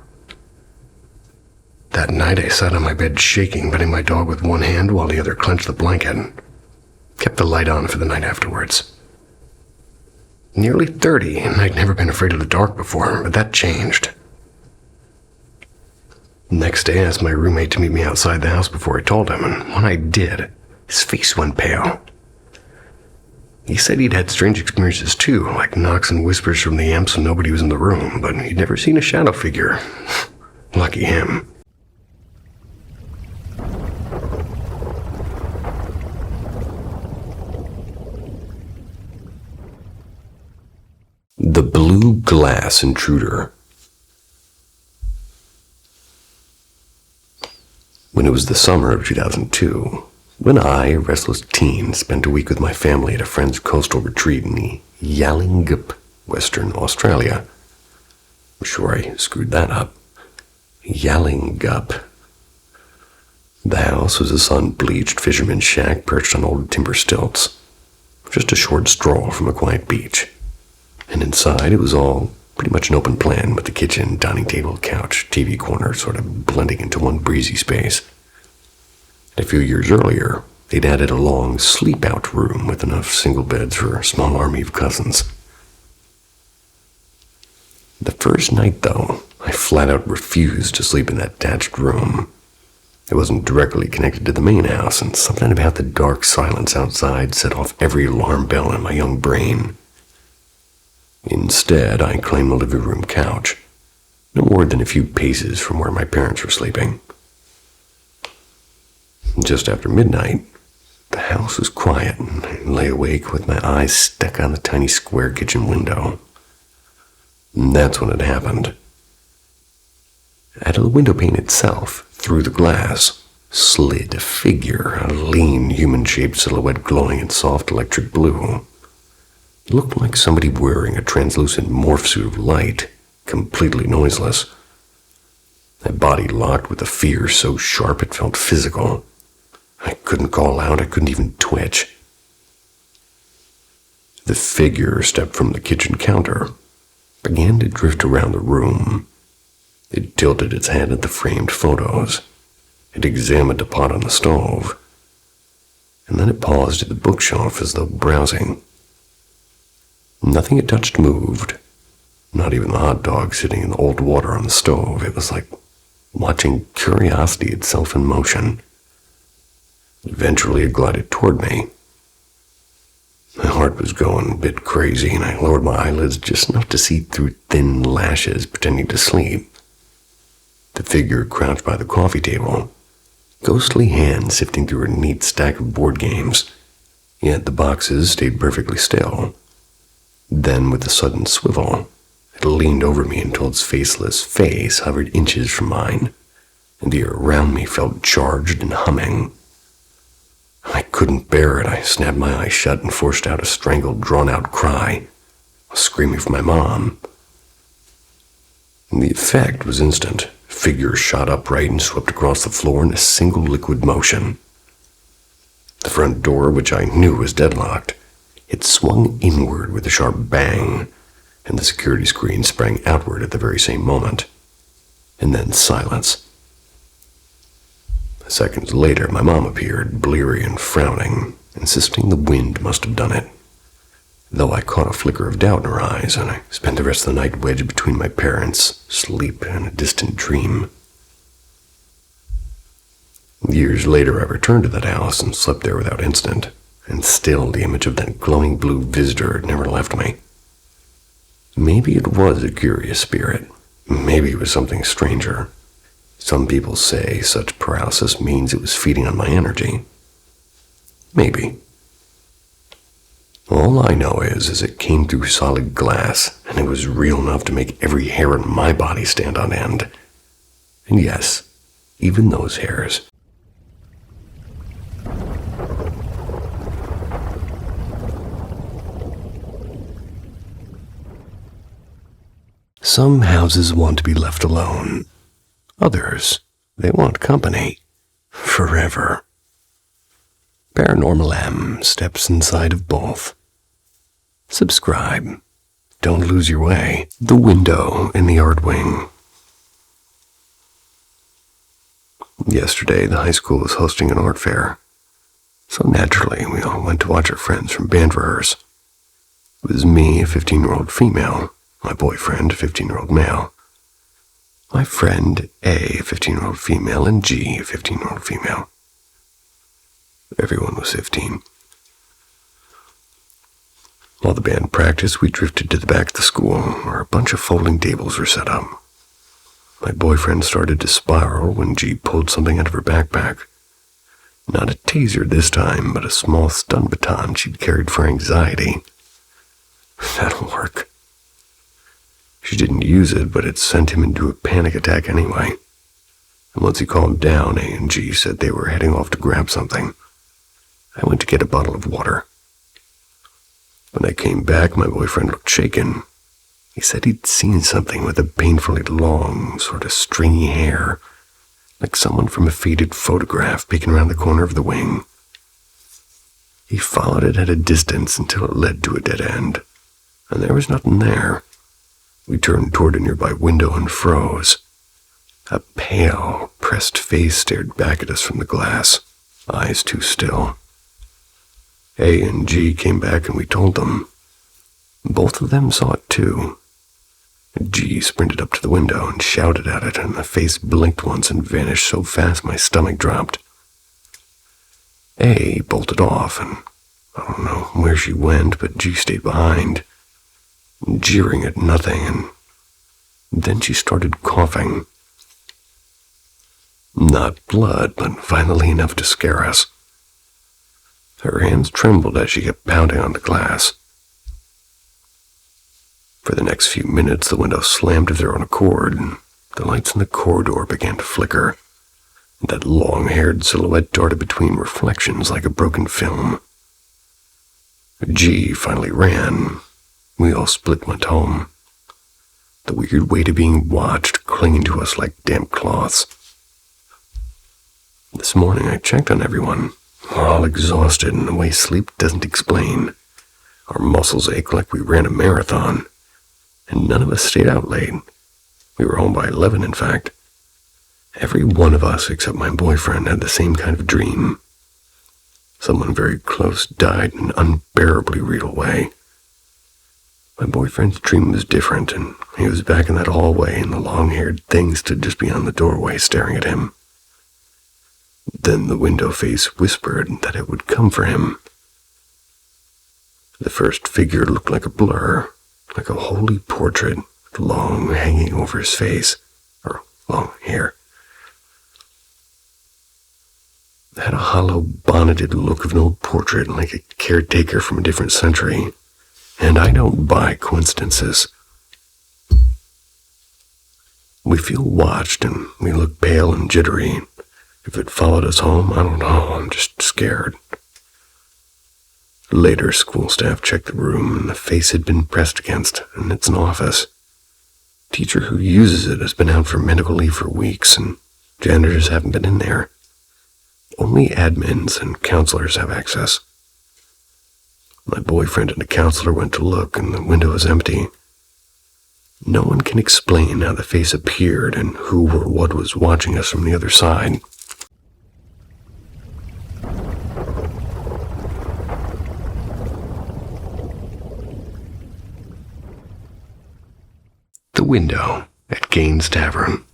That night I sat on my bed shaking, petting my dog with one hand while the other clenched the blanket. Kept the light on for the night afterwards. Nearly 30, and I'd never been afraid of the dark before, but that changed. Next day, I asked my roommate to meet me outside the house before I told him, and when I did, his face went pale. He said he'd had strange experiences too, like knocks and whispers from the amps when nobody was in the room, but he'd never seen a shadow figure. Lucky him. The Blue Glass Intruder. When it was the summer of 2002, when I, a restless teen, spent a week with my family at a friend's coastal retreat in the Yallingup, Western Australia. I'm sure I screwed that up. Yallingup. The house was a sun-bleached fisherman's shack perched on old timber stilts, just a short stroll from a quiet beach. And inside it was all pretty much an open plan, with the kitchen, dining table, couch, TV corner sort of blending into one breezy space. A few years earlier, they'd added a long sleep-out room with enough single beds for a small army of cousins. The first night, though, I flat out refused to sleep in that attached room. It wasn't directly connected to the main house, and something about the dark silence outside set off every alarm bell in my young brain. Instead, I claimed the living room couch, no more than a few paces from where my parents were sleeping. Just after midnight, the house was quiet, and I lay awake with my eyes stuck on the tiny square kitchen window. And that's when it happened. Out of the window pane itself, through the glass, slid a figure, a lean, human-shaped silhouette glowing in soft electric blue. It looked like somebody wearing a translucent morph suit of light, completely noiseless. My body locked with a fear so sharp it felt physical. I couldn't call out, I couldn't even twitch. The figure stepped from the kitchen counter, began to drift around the room. It tilted its head at the framed photos. It examined a pot on the stove. And then it paused at the bookshelf as though browsing. Nothing it touched moved. Not even the hot dog sitting in the old water on the stove. It was like watching curiosity itself in motion. Eventually it glided toward me. My heart was going a bit crazy, and I lowered my eyelids just enough to see through thin lashes, pretending to sleep. The figure crouched by the coffee table, ghostly hands sifting through a neat stack of board games, yet the boxes stayed perfectly still. Then, with a sudden swivel, it leaned over me until its faceless face hovered inches from mine, and the air around me felt charged and humming. I couldn't bear it. I snapped my eyes shut and forced out a strangled, drawn-out cry, screaming for my mom. The effect was instant. The figure shot upright and swept across the floor in a single liquid motion. The front door, which I knew was deadlocked, it swung inward with a sharp bang, and the security screen sprang outward at the very same moment. And then silence. Seconds later, my mom appeared, bleary and frowning, insisting the wind must have done it. Though I caught a flicker of doubt in her eyes, and I spent the rest of the night wedged between my parents, sleep, and a distant dream. Years later, I returned to that house and slept there without incident, and still the image of that glowing blue visitor had never left me. Maybe it was a curious spirit. Maybe it was something stranger. Some people say such paralysis means it was feeding on my energy. Maybe. All I know is it came through solid glass, and it was real enough to make every hair on my body stand on end. And yes, even those hairs. Some houses want to be left alone. Others, they want company. Forever. Paranormal M steps inside of both. Subscribe. Don't lose your way. The window in the art wing. Yesterday, the high school was hosting an art fair. So naturally, we all went to watch our friends from band rehearse. It was me, a 15-year-old female, my boyfriend, a 15-year-old male, my friend A, a 15-year-old female, and G, a 15-year-old female. Everyone was 15. While the band practiced, we drifted to the back of the school, where a bunch of folding tables were set up. My boyfriend started to spiral when G pulled something out of her backpack. Not a taser this time, but a small stun baton she'd carried for anxiety. That'll work. She didn't use it, but it sent him into a panic attack anyway. And once he calmed down, A and G said they were heading off to grab something. I went to get a bottle of water. When I came back, my boyfriend looked shaken. He said he'd seen something with a painfully long, sort of stringy hair, like someone from a faded photograph peeking around the corner of the wing. He followed it at a distance until it led to a dead end, and there was nothing there. We turned toward a nearby window and froze. A pale, pressed face stared back at us from the glass, eyes too still. A and G came back and we told them. Both of them saw it too. G sprinted up to the window and shouted at it, and the face blinked once and vanished so fast my stomach dropped. A bolted off, and I don't know where she went, but G stayed behind, jeering at nothing, and then she started coughing. Not blood, but violently enough to scare us. Her hands trembled as she kept pounding on the glass. For the next few minutes, the window slammed of their own accord, and the lights in the corridor began to flicker. That long-haired silhouette darted between reflections like a broken film. G finally ran. We all split and went home. The weird weight of being watched clinging to us like damp cloths. This morning I checked on everyone. We're all exhausted in a way sleep doesn't explain. Our muscles ache like we ran a marathon. And none of us stayed out late. We were home by 11, in fact. Every one of us, except my boyfriend, had the same kind of dream. Someone very close died in an unbearably real way. My boyfriend's dream was different, and he was back in that hallway, and the long-haired thing stood just beyond the doorway staring at him. Then the window face whispered that it would come for him. The first figure looked like a blur, like a holy portrait, long hanging over his face, or long hair. It had a hollow, bonneted look of an old portrait, like a caretaker from a different century, and I don't buy coincidences. We feel watched, and we look pale and jittery. If it followed us home, I don't know, I'm just scared. Later, school staff checked the room, and the face had been pressed against, and it's an office. Teacher who uses it has been out for medical leave for weeks, and janitors haven't been in there. Only admins and counselors have access. My boyfriend and a counselor went to look, and the window was empty. No one can explain how the face appeared and who or what was watching us from the other side. The window at Gaines Tavern.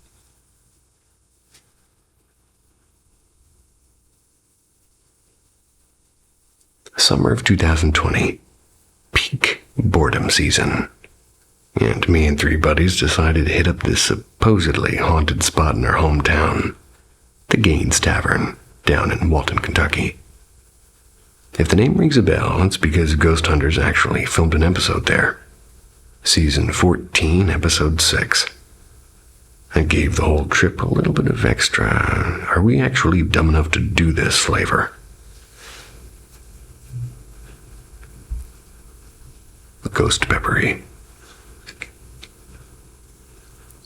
Summer of 2020. Peak boredom season. And me and 3 buddies decided to hit up this supposedly haunted spot in our hometown, the Gaines Tavern, down in Walton, Kentucky. If the name rings a bell, it's because Ghost Hunters actually filmed an episode there. Season 14, Episode 6. I gave the whole trip a little bit of extra, are we actually dumb enough to do this flavor? Ghost peppery.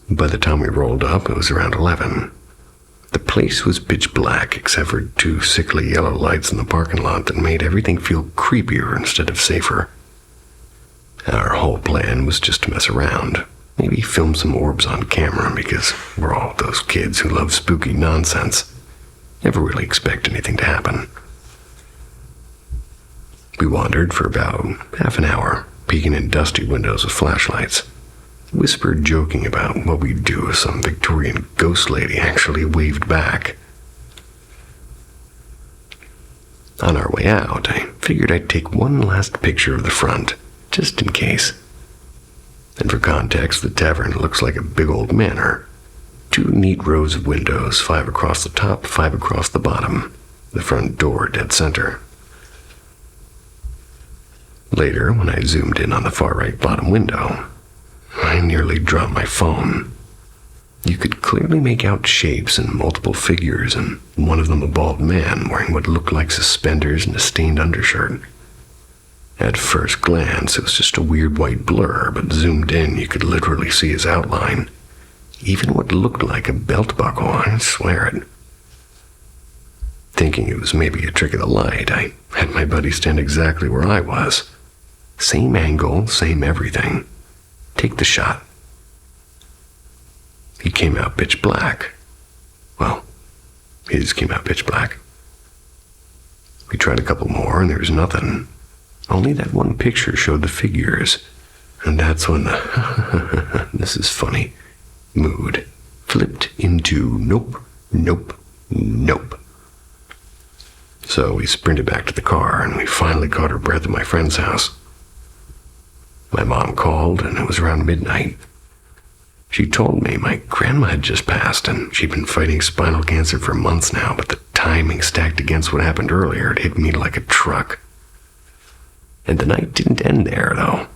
By the time we rolled up, it was around 11. The place was pitch black, except for 2 sickly yellow lights in the parking lot that made everything feel creepier instead of safer. Our whole plan was just to mess around, maybe film some orbs on camera, because we're all those kids who love spooky nonsense. Never really expect anything to happen. We wandered for about half an hour, peeking in dusty windows with flashlights, whispered joking about what we'd do if some Victorian ghost lady actually waved back. On our way out, I figured I'd take one last picture of the front, just in case. And for context, the tavern looks like a big old manor. 2 neat rows of windows, 5 across the top, 5 across the bottom. The front door dead center. Later, when I zoomed in on the far right bottom window, I nearly dropped my phone. You could clearly make out shapes and multiple figures, and one of them a bald man wearing what looked like suspenders and a stained undershirt. At first glance, it was just a weird white blur, but zoomed in, you could literally see his outline. Even what looked like a belt buckle, I swear it. Thinking it was maybe a trick of the light, I had my buddy stand exactly where I was. Same angle, same everything. Take the shot. He came out pitch black. Well, his came out pitch black. We tried a couple more and there was nothing. Only that one picture showed the figures. And that's when this is funny, mood flipped into nope, nope, nope. So we sprinted back to the car, and we finally caught our breath at my friend's house. My mom called, and it was around midnight. She told me my grandma had just passed, and she'd been fighting spinal cancer for months now, but the timing stacked against what happened earlier. It hit me like a truck. And the night didn't end there, though.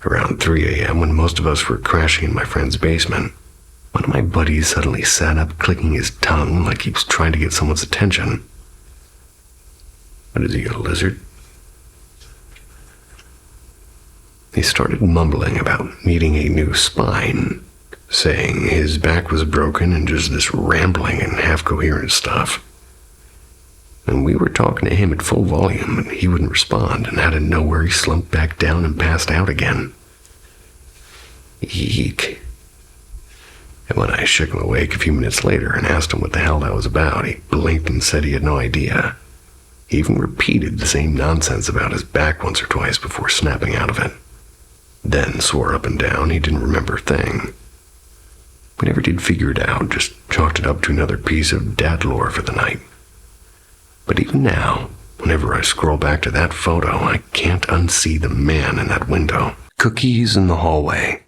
Around 3 a.m., when most of us were crashing in my friend's basement, one of my buddies suddenly sat up, clicking his tongue like he was trying to get someone's attention. What is he, a lizard? He started mumbling about needing a new spine, saying his back was broken and just this rambling and half-coherent stuff. And we were talking to him at full volume, and he wouldn't respond, and out of nowhere he slumped back down and passed out again. Eek. And when I shook him awake a few minutes later and asked him what the hell that was about, he blinked and said he had no idea. He even repeated the same nonsense about his back once or twice before snapping out of it. Then swore up and down he didn't remember a thing. We never did figure it out, just chalked it up to another piece of dad lore for the night. But even now, whenever I scroll back to that photo, I can't unsee the man in that window. Cookies in the hallway.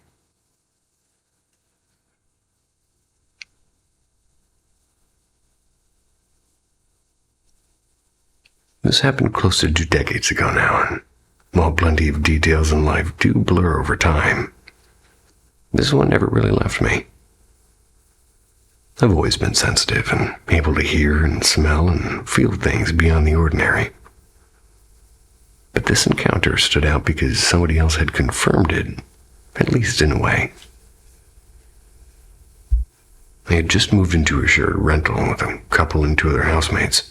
This happened close to 2 decades ago now, and while plenty of details in life do blur over time, this one never really left me. I've always been sensitive and able to hear and smell and feel things beyond the ordinary. But this encounter stood out because somebody else had confirmed it, at least in a way. I had just moved into a shared rental with a couple and 2 other housemates.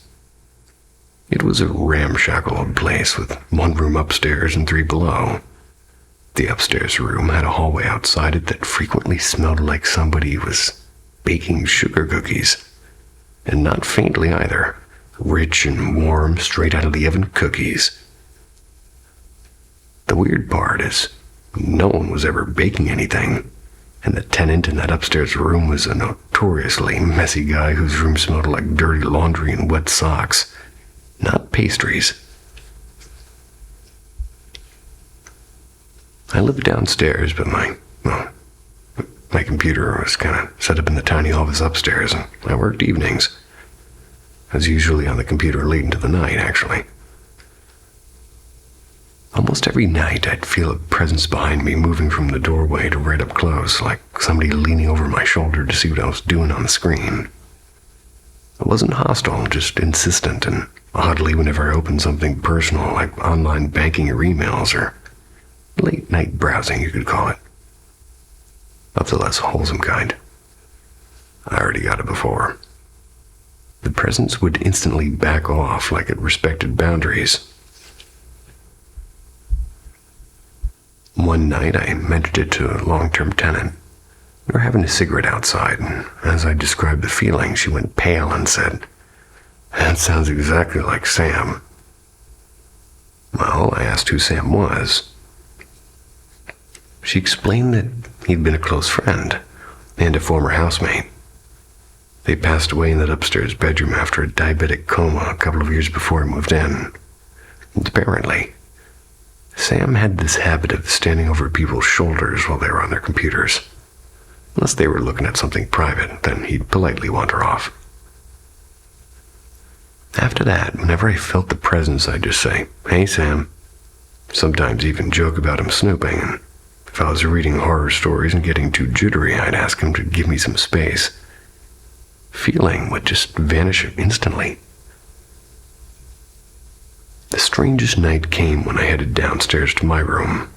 It was a ramshackle old place with 1 room upstairs and 3 below. The upstairs room had a hallway outside it that frequently smelled like somebody was baking sugar cookies. And not faintly either. Rich and warm, straight out of the oven cookies. The weird part is, no one was ever baking anything, and the tenant in that upstairs room was a notoriously messy guy whose room smelled like dirty laundry and wet socks. Not pastries. I lived downstairs, but my computer was kind of set up in the tiny office upstairs, and I worked evenings. I was usually on the computer late into the night, actually. Almost every night, I'd feel a presence behind me moving from the doorway to right up close, like somebody leaning over my shoulder to see what I was doing on the screen. It wasn't hostile, just insistent, and oddly, whenever I opened something personal like online banking or emails or late-night browsing, you could call it. Of the less wholesome kind. I already got it before. The presence would instantly back off like it respected boundaries. One night, I mentioned it to a long-term tenant. We were having a cigarette outside, and as I described the feeling, she went pale and said, "That sounds exactly like Sam." Well, I asked who Sam was. She explained that he'd been a close friend and a former housemate. They passed away in that upstairs bedroom after a diabetic coma a couple of years before I moved in. And apparently, Sam had this habit of standing over people's shoulders while they were on their computers. Unless they were looking at something private, then he'd politely wander off. After that, whenever I felt the presence, I'd just say, "Hey, Sam." Sometimes even joke about him snooping, and if I was reading horror stories and getting too jittery, I'd ask him to give me some space. Feeling would just vanish instantly. The strangest night came when I headed downstairs to my room.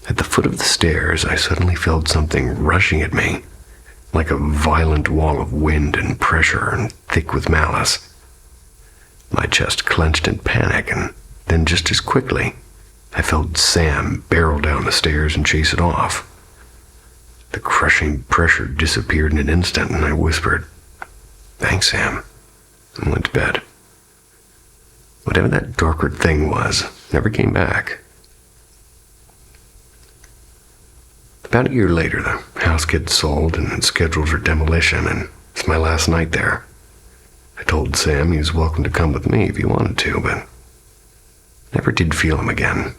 At the foot of the stairs, I suddenly felt something rushing at me, like a violent wall of wind and pressure and thick with malice. My chest clenched in panic, and then just as quickly, I felt Sam barrel down the stairs and chase it off. The crushing pressure disappeared in an instant, and I whispered, "Thanks, Sam," and went to bed. Whatever that darker thing was never came back. About a year later, the house gets sold and it's scheduled for demolition, and it's my last night there. I told Sam he was welcome to come with me if he wanted to, but never did feel him again.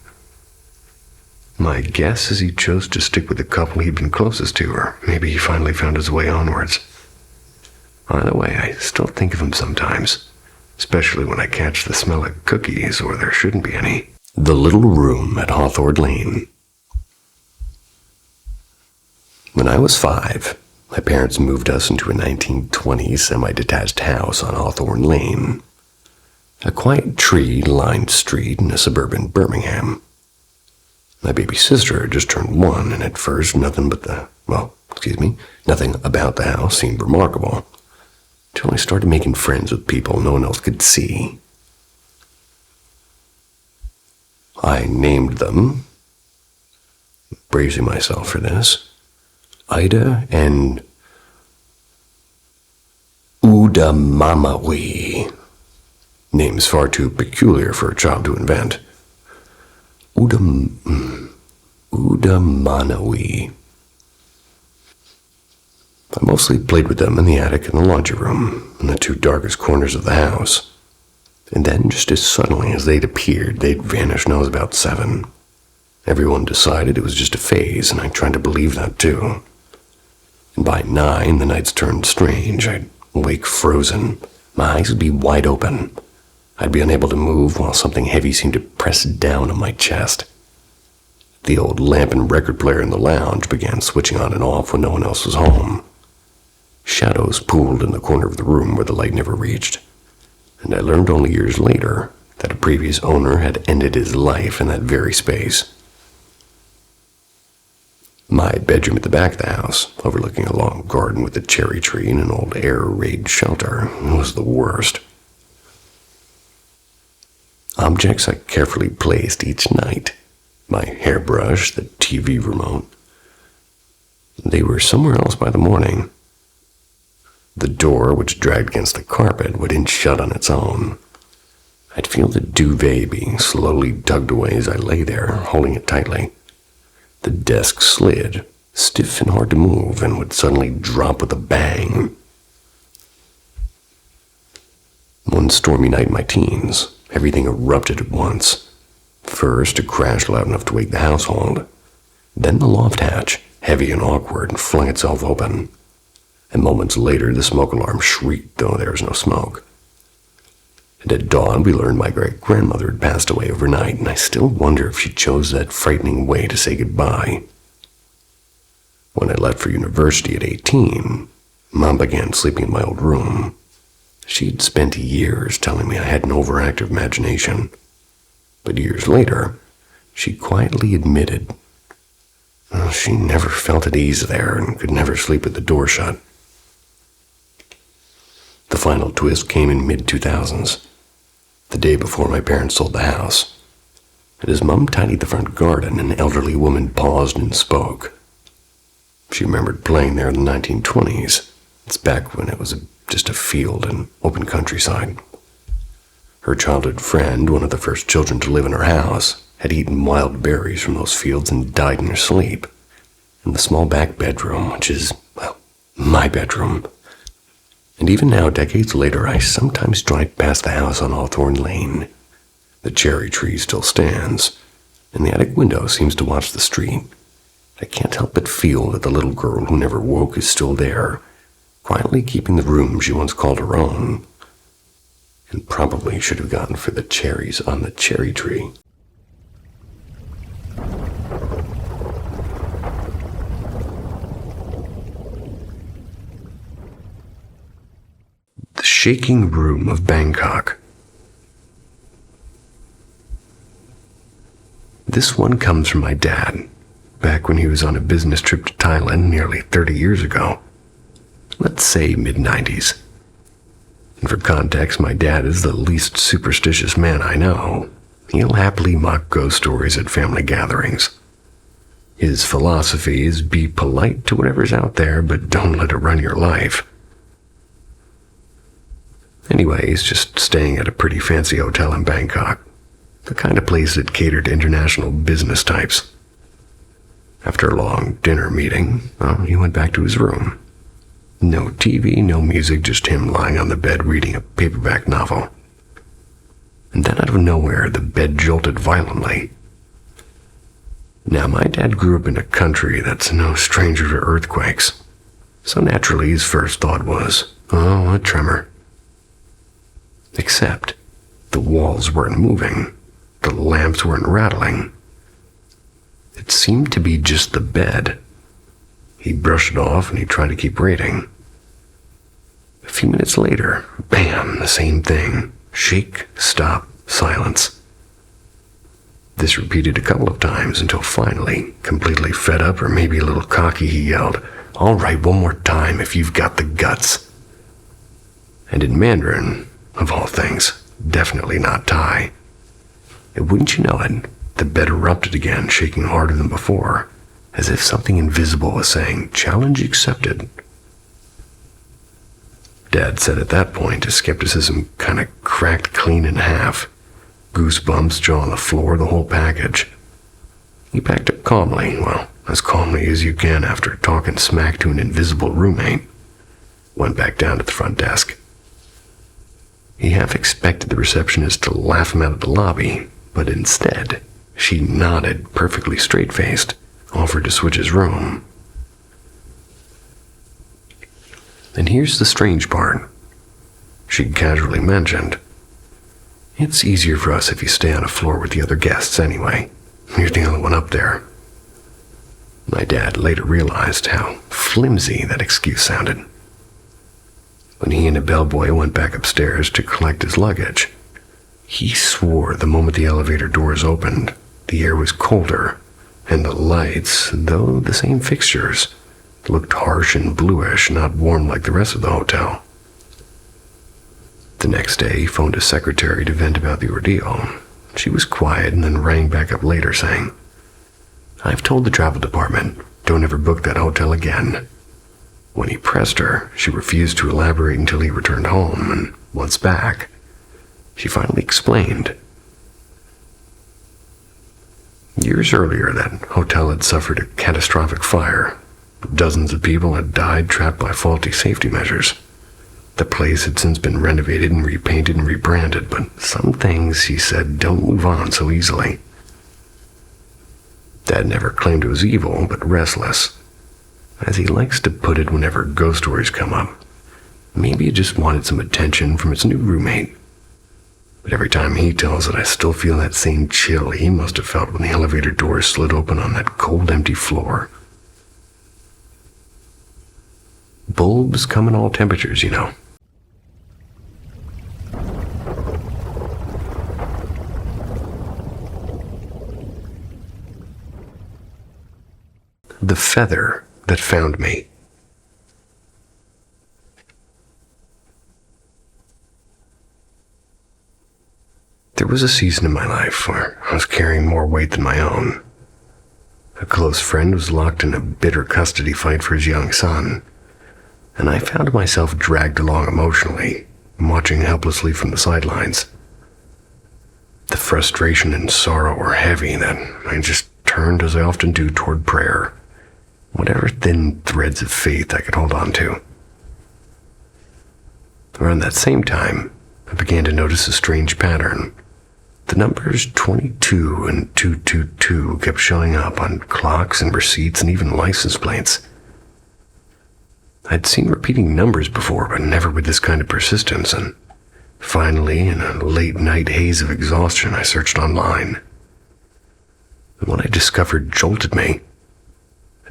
My guess is he chose to stick with the couple he'd been closest to, or maybe he finally found his way onwards. Either way, I still think of him sometimes, especially when I catch the smell of cookies, or there shouldn't be any. The Little Room at Hawthorne Lane. When I was 5, my parents moved us into a 1920s semi-detached house on Hawthorne Lane, a quiet tree-lined street in a suburban Birmingham. My baby sister had just turned 1, and at first nothing about the house seemed remarkable, until I started making friends with people no one else could see. I named them, bracing myself for this, Ida and Udamamawi. Names far too peculiar for a child to invent. Udamanawi. I mostly played with them in the attic and the laundry room, in the 2 darkest corners of the house. And then, just as suddenly as they'd appeared, they'd vanished when I was about 7. Everyone decided it was just a phase, and I tried to believe that too. And by 9, the nights turned strange. I'd wake frozen. My eyes would be wide open. I'd be unable to move while something heavy seemed to press down on my chest. The old lamp and record player in the lounge began switching on and off when no one else was home. Shadows pooled in the corner of the room where the light never reached, and I learned only years later that a previous owner had ended his life in that very space. My bedroom at the back of the house, overlooking a long garden with a cherry tree and an old air raid shelter, was the worst. Objects I carefully placed each night, my hairbrush, the TV remote, they were somewhere else by the morning. The door, which dragged against the carpet, would inch shut on its own. I'd feel the duvet being slowly tugged away as I lay there, holding it tightly. The desk slid, stiff and hard to move, and would suddenly drop with a bang. One stormy night in my teens, everything erupted at once. First, a crash loud enough to wake the household. Then the loft hatch, heavy and awkward, flung itself open. And moments later, the smoke alarm shrieked, though there was no smoke. And at dawn, we learned my great-grandmother had passed away overnight, and I still wonder if she chose that frightening way to say goodbye. When I left for university at 18, Mom began sleeping in my old room. She'd spent years telling me I had an overactive imagination. But years later, she quietly admitted she never felt at ease there and could never sleep with the door shut. The final twist came in mid-2000s, the day before my parents sold the house. And as Mom tidied the front garden, an elderly woman paused and spoke. She remembered playing there in the 1920s. It's back when it was just a field and open countryside. Her childhood friend, one of the first children to live in her house, had eaten wild berries from those fields and died in her sleep. In the small back bedroom, which is, my bedroom. And even now, decades later, I sometimes drive past the house on Hawthorne Lane. The cherry tree still stands, and the attic window seems to watch the street. I can't help but feel that the little girl who never woke is still there, quietly keeping the room she once called her own, and probably should have gone for the cherries on the cherry tree. The Shaking Room of Bangkok. This one comes from my dad, back when he was on a business trip to Thailand nearly 30 years ago. Let's say mid-90s. And for context, my dad is the least superstitious man I know. He'll happily mock ghost stories at family gatherings. His philosophy is be polite to whatever's out there, but don't let it run your life. Anyway, he's just staying at a pretty fancy hotel in Bangkok, the kind of place that catered to international business types. After a long dinner meeting, he went back to his room. No TV, no music, just him lying on the bed reading a paperback novel. And then out of nowhere, the bed jolted violently. Now, my dad grew up in a country that's no stranger to earthquakes, so naturally his first thought was, oh, a tremor. Except the walls weren't moving, the lamps weren't rattling. It seemed to be just the bed. He brushed it off and he tried to keep reading. A few minutes later, bam, the same thing. Shake, stop, silence. This repeated a couple of times until finally, completely fed up or maybe a little cocky, he yelled, "All right, one more time if you've got the guts." And in Mandarin, of all things, definitely not Thai. And wouldn't you know it, the bed erupted again, shaking harder than before, as if something invisible was saying, "Challenge accepted." Dad said at that point his skepticism kind of cracked clean in half. Goosebumps, jaw on the floor, the whole package. He packed up calmly, well, as calmly as you can after talking smack to an invisible roommate. Went back down to the front desk. He half expected the receptionist to laugh him out of the lobby, but instead, she nodded, perfectly straight-faced, offered to switch his room. And here's the strange part. She casually mentioned, "It's easier for us if you stay on a floor with the other guests anyway. You're the only one up there." My dad later realized how flimsy that excuse sounded. When he and a bellboy went back upstairs to collect his luggage, he swore the moment the elevator doors opened, the air was colder, and the lights, though the same fixtures, looked harsh and bluish, not warm like the rest of the hotel. The next day, he phoned his secretary to vent about the ordeal. She was quiet and then rang back up later saying, "I've told the travel department, don't ever book that hotel again." When he pressed her, she refused to elaborate until he returned home, and once back, she finally explained. Years earlier, that hotel had suffered a catastrophic fire. Dozens of people had died trapped by faulty safety measures. The place had since been renovated and repainted and rebranded, but some things, he said, don't move on so easily. Dad never claimed it was evil, but restless. As he likes to put it whenever ghost stories come up, maybe it just wanted some attention from its new roommate. But every time he tells it, I still feel that same chill he must have felt when the elevator doors slid open on that cold, empty floor. Bulbs come in all temperatures, you know. The feather that found me. There was a season in my life where I was carrying more weight than my own. A close friend was locked in a bitter custody fight for his young son, and I found myself dragged along emotionally, watching helplessly from the sidelines. The frustration and sorrow were heavy that I just turned, as I often do, toward prayer, whatever thin threads of faith I could hold on to. Around that same time, I began to notice a strange pattern. The numbers 22 and 222 kept showing up on clocks and receipts and even license plates. I'd seen repeating numbers before, but never with this kind of persistence, and finally, in a late-night haze of exhaustion, I searched online. And what I discovered jolted me.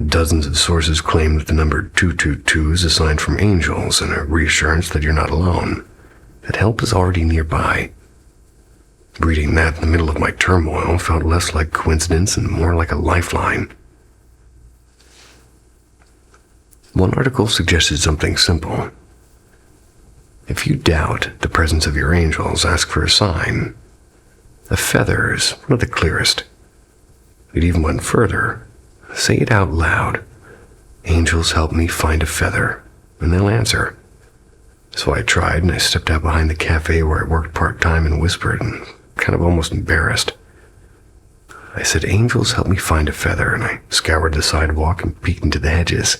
Dozens of sources claim that the number 222 is a sign from angels and a reassurance that you're not alone, that help is already nearby. Reading that in the middle of my turmoil felt less like coincidence and more like a lifeline. One article suggested something simple. If you doubt the presence of your angels, ask for a sign. A feather is one of the clearest. It even went further. Say it out loud. Angels help me find a feather, and they'll answer. So I tried, and I stepped out behind the cafe where I worked part-time and whispered, and kind of almost embarrassed. I said, "Angels, help me find a feather," and I scoured the sidewalk and peeked into the hedges.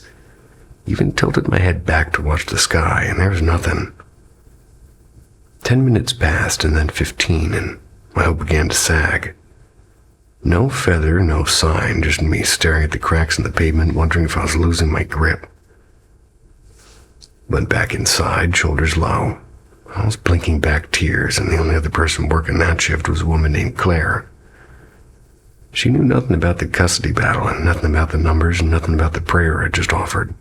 Even tilted my head back to watch the sky, and there was nothing. 10 minutes passed, and then 15, and my hope began to sag. No feather, no sign, just me staring at the cracks in the pavement, wondering if I was losing my grip. Went back inside, shoulders low. I was blinking back tears, and the only other person working that shift was a woman named Claire. She knew nothing about the custody battle, and nothing about the numbers, and nothing about the prayer I just offered.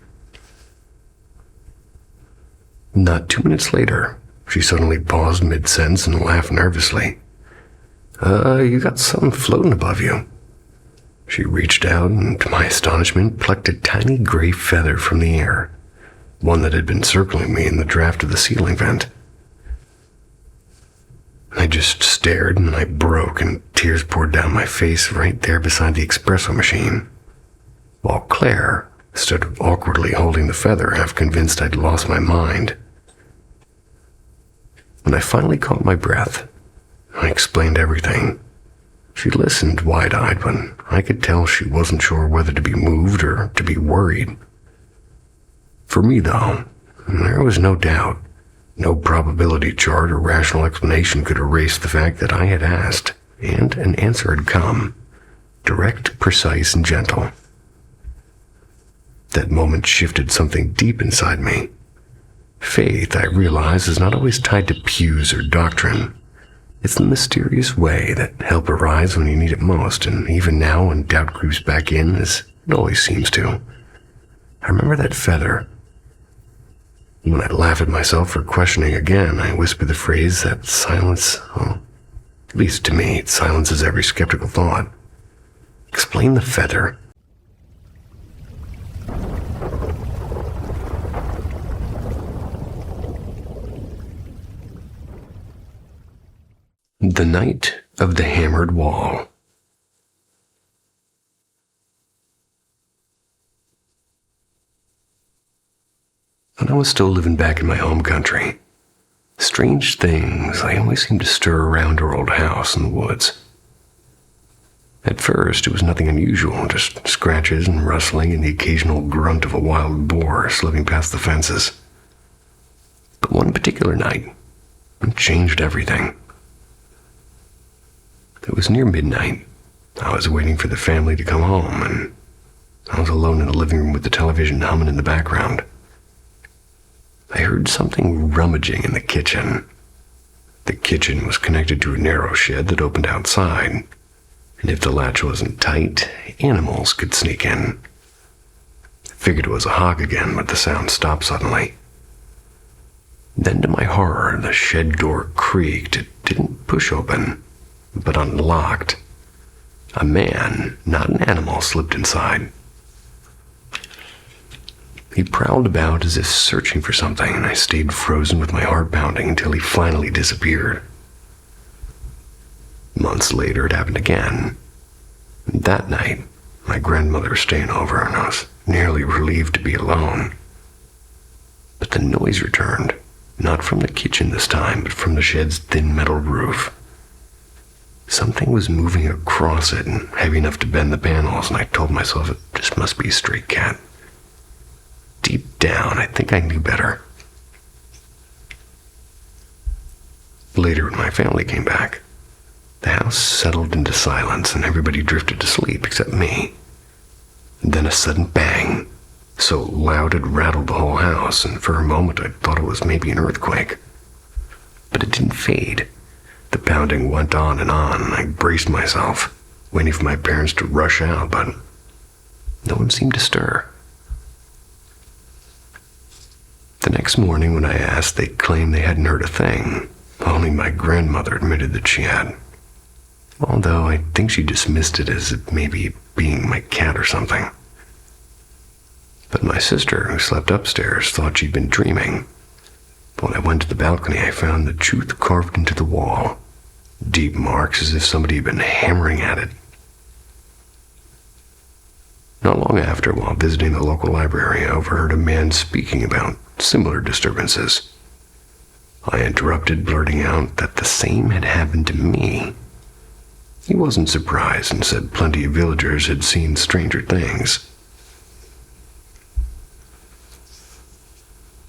Not 2 minutes later, she suddenly paused mid-sentence and laughed nervously. You got something floating above you." She reached out and, to my astonishment, plucked a tiny gray feather from the air, one that had been circling me in the draft of the ceiling vent. I just stared, and then I broke, and tears poured down my face right there beside the espresso machine, while Claire stood awkwardly holding the feather, half convinced I'd lost my mind. When I finally caught my breath, I explained everything. She listened wide-eyed, but I could tell she wasn't sure whether to be moved or to be worried. For me, though, there was no doubt. No probability chart or rational explanation could erase the fact that I had asked, and an answer had come. Direct, precise, and gentle. That moment shifted something deep inside me. Faith, I realize, is not always tied to pews or doctrine. It's the mysterious way that help arrives when you need it most, and even now when doubt creeps back in, as it always seems to. I remember that feather. When I laugh at myself for questioning again, I whisper the phrase that silence, well, at least to me, it silences every skeptical thought. Explain the feather. The Night of the Hammered Wall. When I was still living back in my home country, strange things always seemed to stir around our old house in the woods. At first, it was nothing unusual, just scratches and rustling and the occasional grunt of a wild boar slipping past the fences. But one particular night, it changed everything. It was near midnight. I was waiting for the family to come home, and I was alone in the living room with the television humming in the background. I heard something rummaging in the kitchen. The kitchen was connected to a narrow shed that opened outside, and if the latch wasn't tight, animals could sneak in. I figured it was a hog again, but the sound stopped suddenly. Then, to my horror, the shed door creaked. It didn't push open, but unlocked. A man, not an animal, slipped inside. He prowled about as if searching for something, and I stayed frozen with my heart pounding until he finally disappeared. Months later, it happened again. That night, my grandmother was staying over, and I was nearly relieved to be alone. But the noise returned, not from the kitchen this time, but from the shed's thin metal roof. Something was moving across it, and heavy enough to bend the panels, and I told myself it just must be a stray cat. Deep down, I think I knew better. Later, when my family came back, the house settled into silence and everybody drifted to sleep except me. And then a sudden bang, so loud it rattled the whole house, and for a moment I thought it was maybe an earthquake. But it didn't fade. The pounding went on, and I braced myself, waiting for my parents to rush out, but no one seemed to stir. The next morning when I asked, they claimed they hadn't heard a thing. Only my grandmother admitted that she had. Although I think she dismissed it as it maybe being my cat or something. But my sister, who slept upstairs, thought she'd been dreaming. When I went to the balcony, I found the truth carved into the wall. Deep marks as if somebody had been hammering at it. Not long after, while visiting the local library, I overheard a man speaking about similar disturbances. I interrupted, blurting out that the same had happened to me. He wasn't surprised and said plenty of villagers had seen stranger things.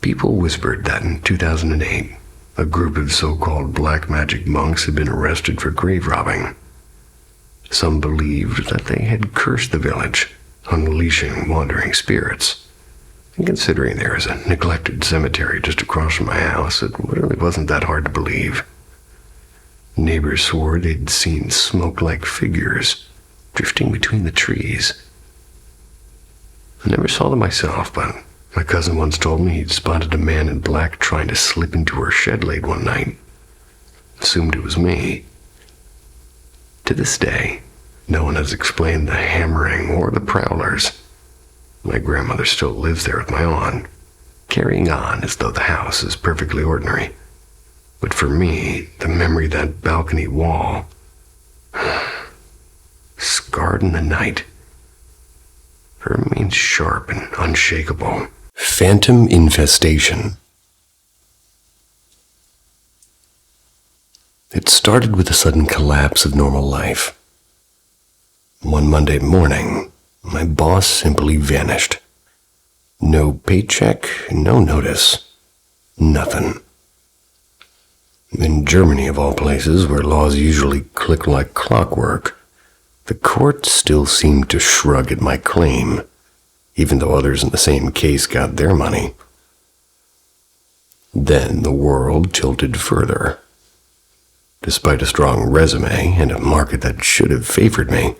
People whispered that in 2008, a group of so-called black magic monks had been arrested for grave robbing. Some believed that they had cursed the village, unleashing wandering spirits. And considering there is a neglected cemetery just across from my house, it really wasn't that hard to believe. Neighbors swore they'd seen smoke-like figures drifting between the trees. I never saw them myself, but my cousin once told me he'd spotted a man in black trying to slip into her shed late one night. Assumed it was me. To this day, no one has explained the hammering or the prowlers. My grandmother still lives there with my aunt, carrying on as though the house is perfectly ordinary. But for me, the memory of that balcony wall, scarred in the night, remains sharp and unshakable. Phantom infestation. It started with a sudden collapse of normal life. One Monday morning, my boss simply vanished. No paycheck, no notice, nothing. In Germany, of all places, where laws usually click like clockwork, the court still seemed to shrug at my claim, even though others in the same case got their money. Then the world tilted further. Despite a strong resume and a market that should have favored me,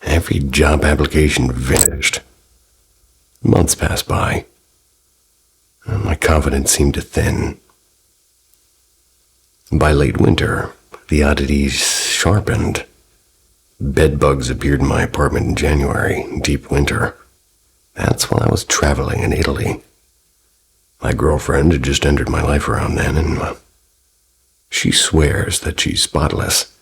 every job application vanished. Months passed by, and my confidence seemed to thin. By late winter, the oddities sharpened. Bedbugs appeared in my apartment in January, deep winter. That's while I was traveling in Italy. My girlfriend had just entered my life around then, and she swears that she's spotless.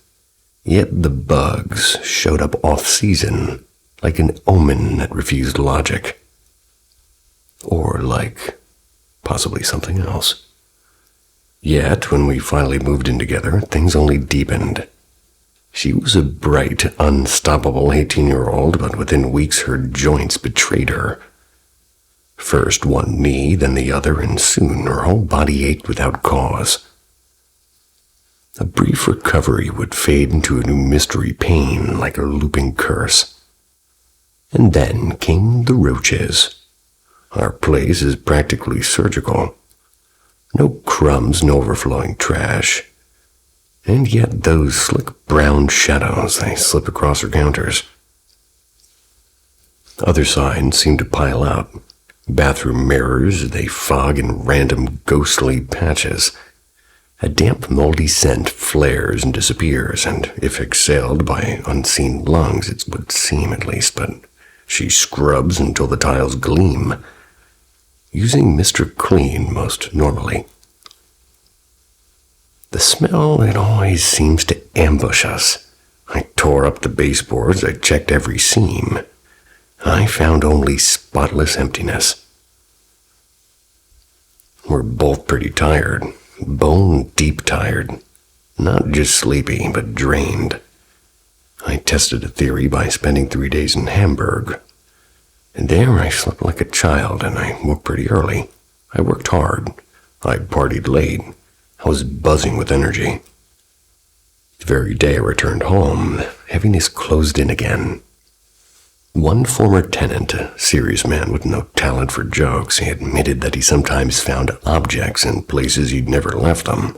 Yet the bugs showed up off-season, like an omen that refused logic. Or like possibly something else. Yet, when we finally moved in together, things only deepened. She was a bright, unstoppable 18-year-old, but within weeks her joints betrayed her. First one knee, then the other, and soon her whole body ached without cause. A brief recovery would fade into a new mystery pain like a looping curse. And then came the roaches. Our place is practically surgical. No crumbs, no overflowing trash. And yet those slick brown shadows, they slip across her counters. Other signs seem to pile up. Bathroom mirrors, they fog in random ghostly patches. A damp, moldy scent flares and disappears, and if exhaled by unseen lungs, it would seem at least, but she scrubs until the tiles gleam, using Mr. Clean most normally. The smell, it always seems to ambush us. I tore up the baseboards, I checked every seam. I found only spotless emptiness. We're both pretty tired. Bone-deep tired. Not just sleepy, but drained. I tested a theory by spending 3 days in Hamburg. And there I slept like a child, and I woke pretty early. I worked hard. I partied late. I was buzzing with energy. The very day I returned home, heaviness closed in again. One former tenant, a serious man with no talent for jokes, he admitted that he sometimes found objects in places he'd never left them.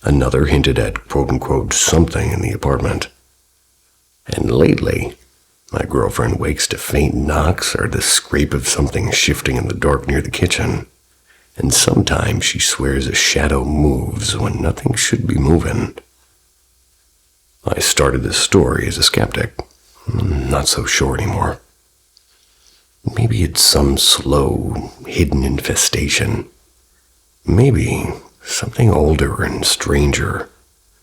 Another hinted at quote-unquote something in the apartment. And lately, my girlfriend wakes to faint knocks or the scrape of something shifting in the dark near the kitchen. And sometimes she swears a shadow moves when nothing should be moving. I started this story as a skeptic. Not so sure anymore. Maybe it's some slow, hidden infestation. Maybe something older and stranger,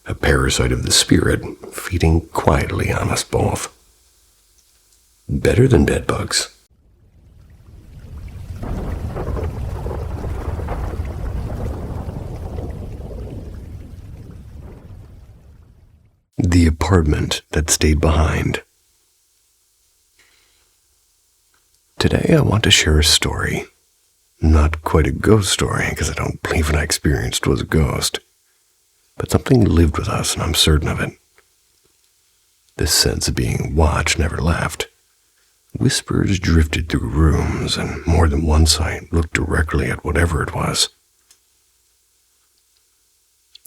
a parasite of the spirit feeding quietly on us both. Better than bedbugs. The apartment that stayed behind. Today I want to share a story. Not quite a ghost story, because I don't believe what I experienced was a ghost. But something lived with us, and I'm certain of it. This sense of being watched never left. Whispers drifted through rooms, and more than one sight looked directly at whatever it was.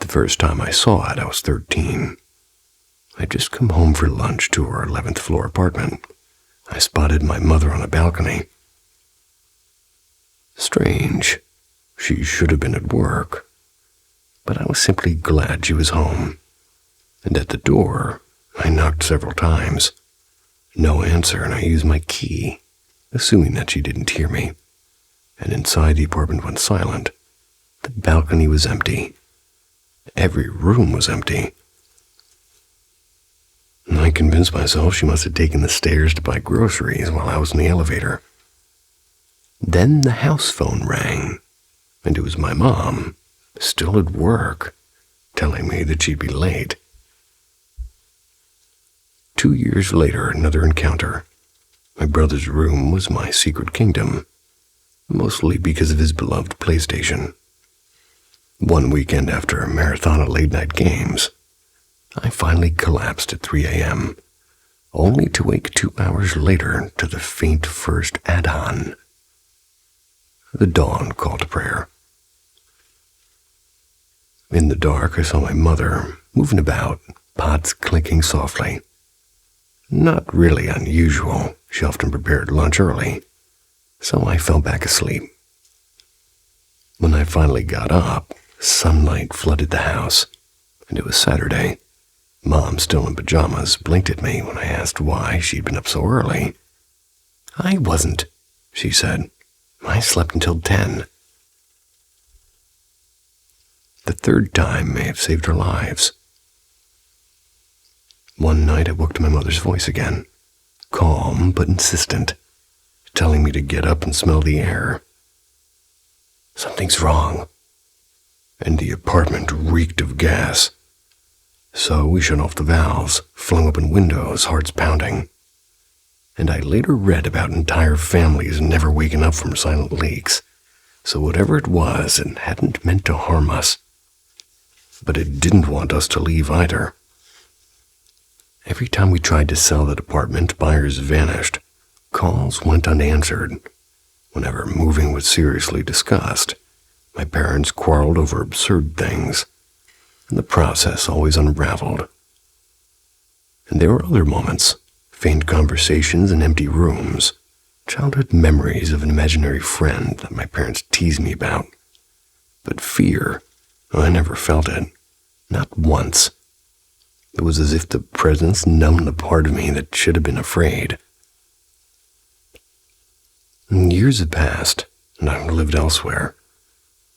The first time I saw it, I was 13. I'd just come home for lunch to our 11th floor apartment. I spotted my mother on a balcony. Strange. She should have been at work. But I was simply glad she was home. And at the door, I knocked several times. No answer, and I used my key, assuming that she didn't hear me. And inside the apartment went silent. The balcony was empty. Every room was empty. I convinced myself she must have taken the stairs to buy groceries while I was in the elevator. Then the house phone rang, and it was my mom, still at work, telling me that she'd be late. 2 years later, another encounter. My brother's room was my secret kingdom, mostly because of his beloved PlayStation. One weekend after a marathon of late-night games, I finally collapsed at 3 a.m., only to wake 2 hours later to the faint first add-on. The dawn call to prayer. In the dark, I saw my mother moving about, pots clinking softly. Not really unusual. She often prepared lunch early, so I fell back asleep. When I finally got up, sunlight flooded the house, and it was Saturday. Mom, still in pajamas, blinked at me when I asked why she'd been up so early. "I wasn't," she said. "I slept until 10. The third time may have saved our lives. One night I woke to my mother's voice again, calm but insistent, telling me to get up and smell the air. Something's wrong. And the apartment reeked of gas. So we shut off the valves, flung open windows, hearts pounding. And I later read about entire families never waking up from silent leaks. So whatever it was, it hadn't meant to harm us. But it didn't want us to leave either. Every time we tried to sell that apartment, buyers vanished. Calls went unanswered. Whenever moving was seriously discussed, my parents quarreled over absurd things, and the process always unraveled. And there were other moments, faint conversations in empty rooms, childhood memories of an imaginary friend that my parents teased me about. But fear, I never felt it, not once. It was as if the presence numbed the part of me that should have been afraid. Years have passed, and I've lived elsewhere,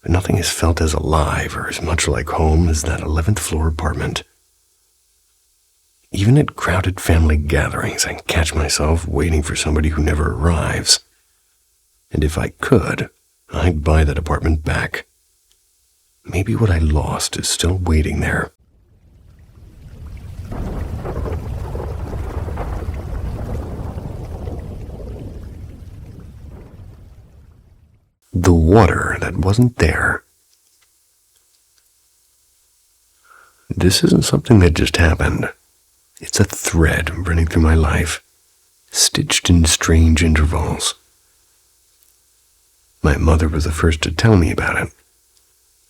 but nothing has felt as alive or as much like home as that 11th floor apartment. Even at crowded family gatherings, I catch myself waiting for somebody who never arrives. And if I could, I'd buy that apartment back. Maybe what I lost is still waiting there. The water that wasn't there. This isn't something that just happened. It's a thread running through my life, stitched in strange intervals. My mother was the first to tell me about it.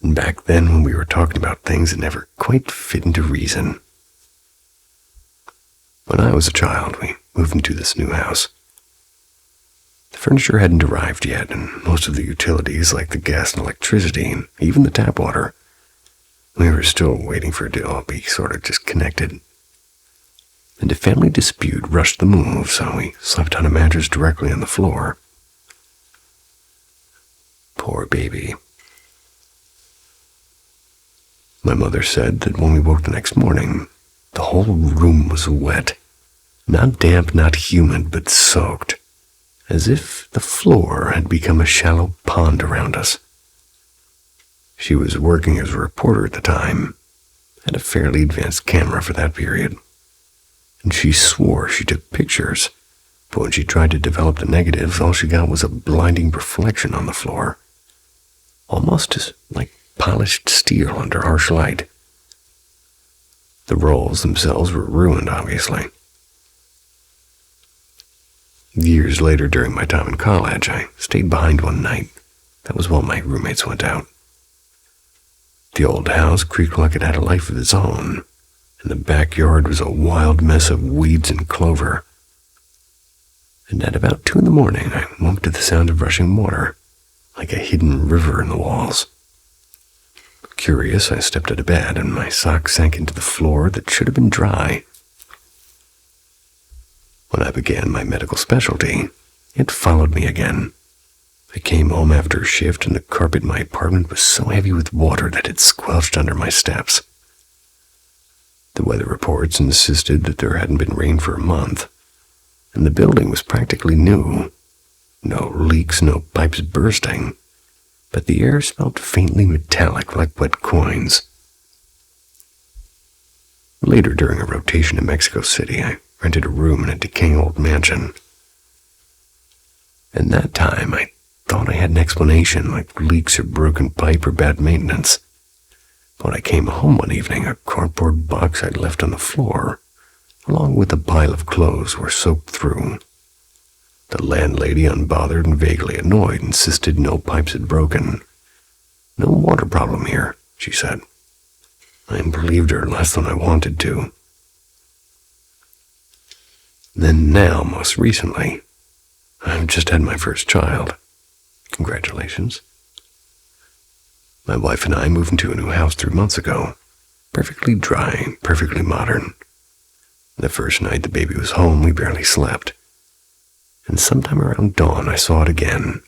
And back then, when we were talking about things that never quite fit into reason. When I was a child, we moved into this new house. The furniture hadn't arrived yet, and most of the utilities, like the gas and electricity, and even the tap water, we were still waiting for it to all be sort of just connected. And a family dispute rushed the move, so we slept on a mattress directly on the floor. Poor baby. My mother said that when we woke the next morning, the whole room was wet. Not damp, not humid, but soaked, as if the floor had become a shallow pond around us. She was working as a reporter at the time, had a fairly advanced camera for that period, and she swore she took pictures, but when she tried to develop the negatives, all she got was a blinding reflection on the floor, almost as like polished steel under harsh light. The rolls themselves were ruined, obviously. Years later, during my time in college, I stayed behind one night. That was while my roommates went out. The old house creaked like it had a life of its own, and the backyard was a wild mess of weeds and clover. And at about 2 a.m, I woke to the sound of rushing water, like a hidden river in the walls. Curious, I stepped out of bed, and my socks sank into the floor that should have been dry. When I began my medical specialty, it followed me again. I came home after a shift, and the carpet in my apartment was so heavy with water that it squelched under my steps. The weather reports insisted that there hadn't been rain for a month, and the building was practically new. No leaks, no pipes bursting, but the air smelled faintly metallic like wet coins. Later, during a rotation in Mexico City, I rented a room in a decaying old mansion. And that time, I thought I had an explanation, like leaks or broken pipe or bad maintenance. But when I came home one evening, a cardboard box I'd left on the floor, along with a pile of clothes, were soaked through. The landlady, unbothered and vaguely annoyed, insisted no pipes had broken. No water problem here, she said. I believed her less than I wanted to. Then now, most recently, I've just had my first child. Congratulations. My wife and I moved into a new house 3 months ago. Perfectly dry, perfectly modern. The first night the baby was home, we barely slept. And sometime around dawn, I saw it again.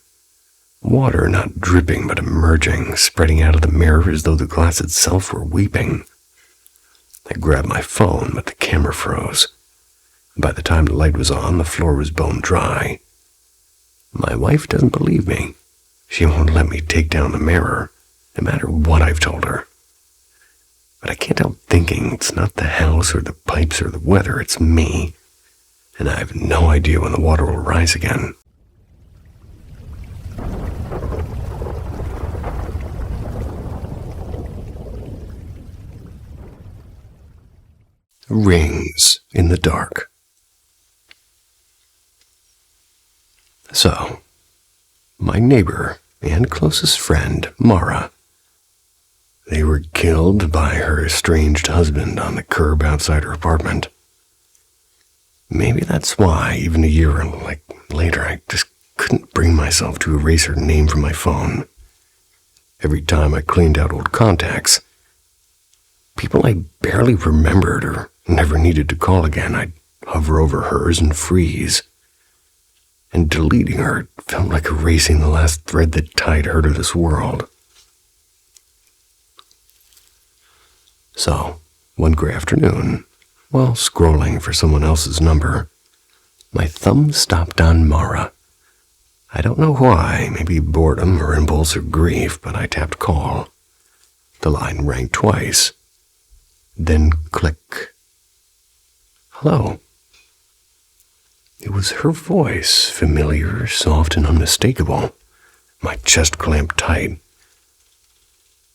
Water not dripping but emerging, spreading out of the mirror as though the glass itself were weeping. I grabbed my phone, but the camera froze. By the time the light was on, the floor was bone dry. My wife doesn't believe me. She won't let me take down the mirror, no matter what I've told her. But I can't help thinking it's not the house or the pipes or the weather, it's me. And I have no idea when the water will rise again. Rings in the dark. So, my neighbor and closest friend, Mara, they were killed by her estranged husband on the curb outside her apartment. Maybe that's why, even a year later, I just couldn't bring myself to erase her name from my phone. Every time I cleaned out old contacts, people I barely remembered or never needed to call again, I'd hover over hers and freeze. And deleting her felt like erasing the last thread that tied her to this world. So, one gray afternoon, while scrolling for someone else's number, my thumb stopped on Mara. I don't know why, maybe boredom or impulse or grief, but I tapped call. The line rang twice. Then click. Hello. It was her voice, familiar, soft, and unmistakable. My chest clamped tight.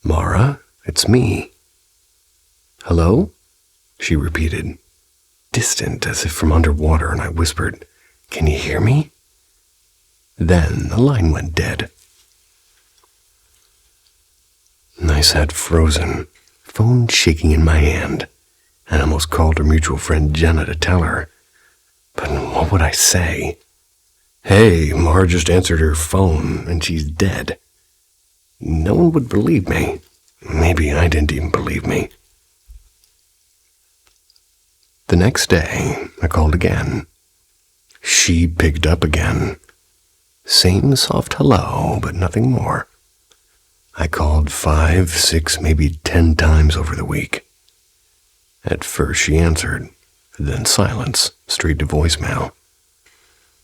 Mara, it's me. Hello? She repeated, distant as if from underwater, and I whispered, Can you hear me? Then the line went dead. I sat frozen, phone shaking in my hand, and almost called her mutual friend Jenna to tell her. But what would I say? Hey, Mara just answered her phone, and she's dead. No one would believe me. Maybe I didn't even believe me. The next day, I called again. She picked up again. Same soft hello, but nothing more. I called 5, 6, maybe 10 times over the week. At first she answered, then silence, straight to voicemail.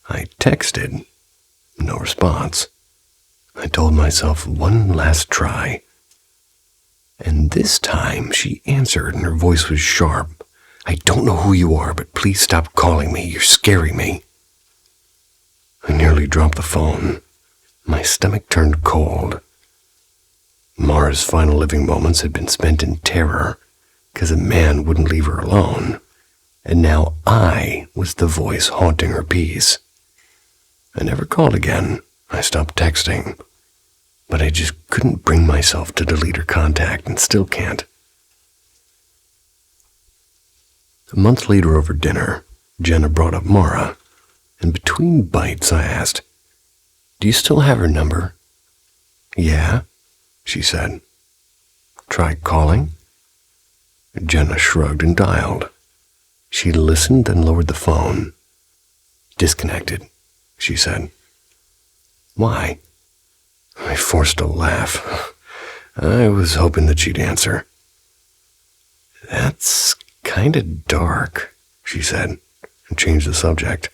I texted, no response. I told myself one last try. And this time she answered and her voice was sharp. "I don't know who you are, but please stop calling me. You're scaring me." I nearly dropped the phone. My stomach turned cold. Mara's final living moments had been spent in terror because a man wouldn't leave her alone, and now I was the voice haunting her peace. I never called again. I stopped texting, but I just couldn't bring myself to delete her contact and still can't. A month later over dinner, Jenna brought up Mara, and between bites I asked, "Do you still have her number?" "Yeah," she said. "Try calling?" Jenna shrugged and dialed. She listened and lowered the phone. "Disconnected," she said. "Why?" I forced a laugh. I was hoping that she'd answer. "That's kinda dark," she said, and changed the subject.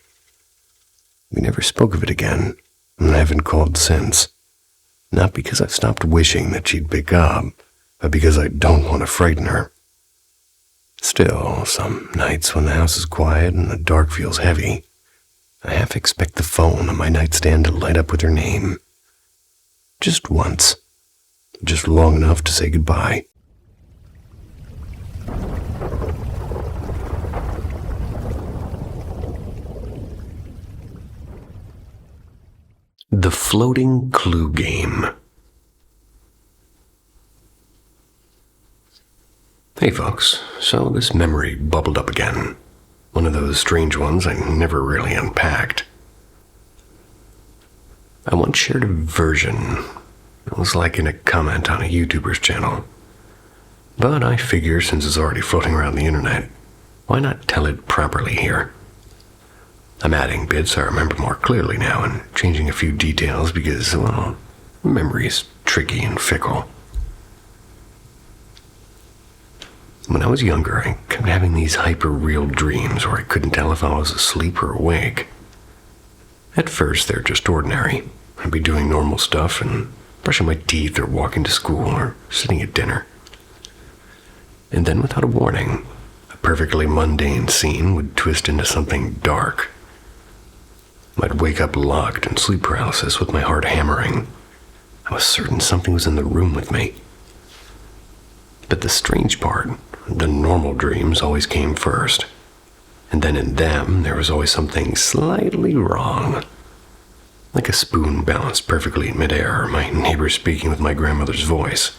We never spoke of it again, and I haven't called since. Not because I've stopped wishing that she'd pick up, but because I don't want to frighten her. Still, some nights when the house is quiet and the dark feels heavy, I half expect the phone on my nightstand to light up with her name. Just once. Just long enough to say goodbye. The Floating Clue Game. Hey folks, so this memory bubbled up again. One of those strange ones I never really unpacked. I once shared a version. It was like in a comment on a YouTuber's channel. But I figure since it's already floating around the internet, why not tell it properly here? I'm adding bits I remember more clearly now and changing a few details because, well, memory's tricky and fickle. When I was younger, I kept having these hyper-real dreams where I couldn't tell if I was asleep or awake. At first, they're just ordinary. I'd be doing normal stuff and brushing my teeth or walking to school or sitting at dinner. And then, without a warning, a perfectly mundane scene would twist into something dark. I'd wake up locked in sleep paralysis with my heart hammering. I was certain something was in the room with me. But the strange part, the normal dreams always came first. And then in them, there was always something slightly wrong. Like a spoon balanced perfectly in midair, or my neighbor speaking with my grandmother's voice.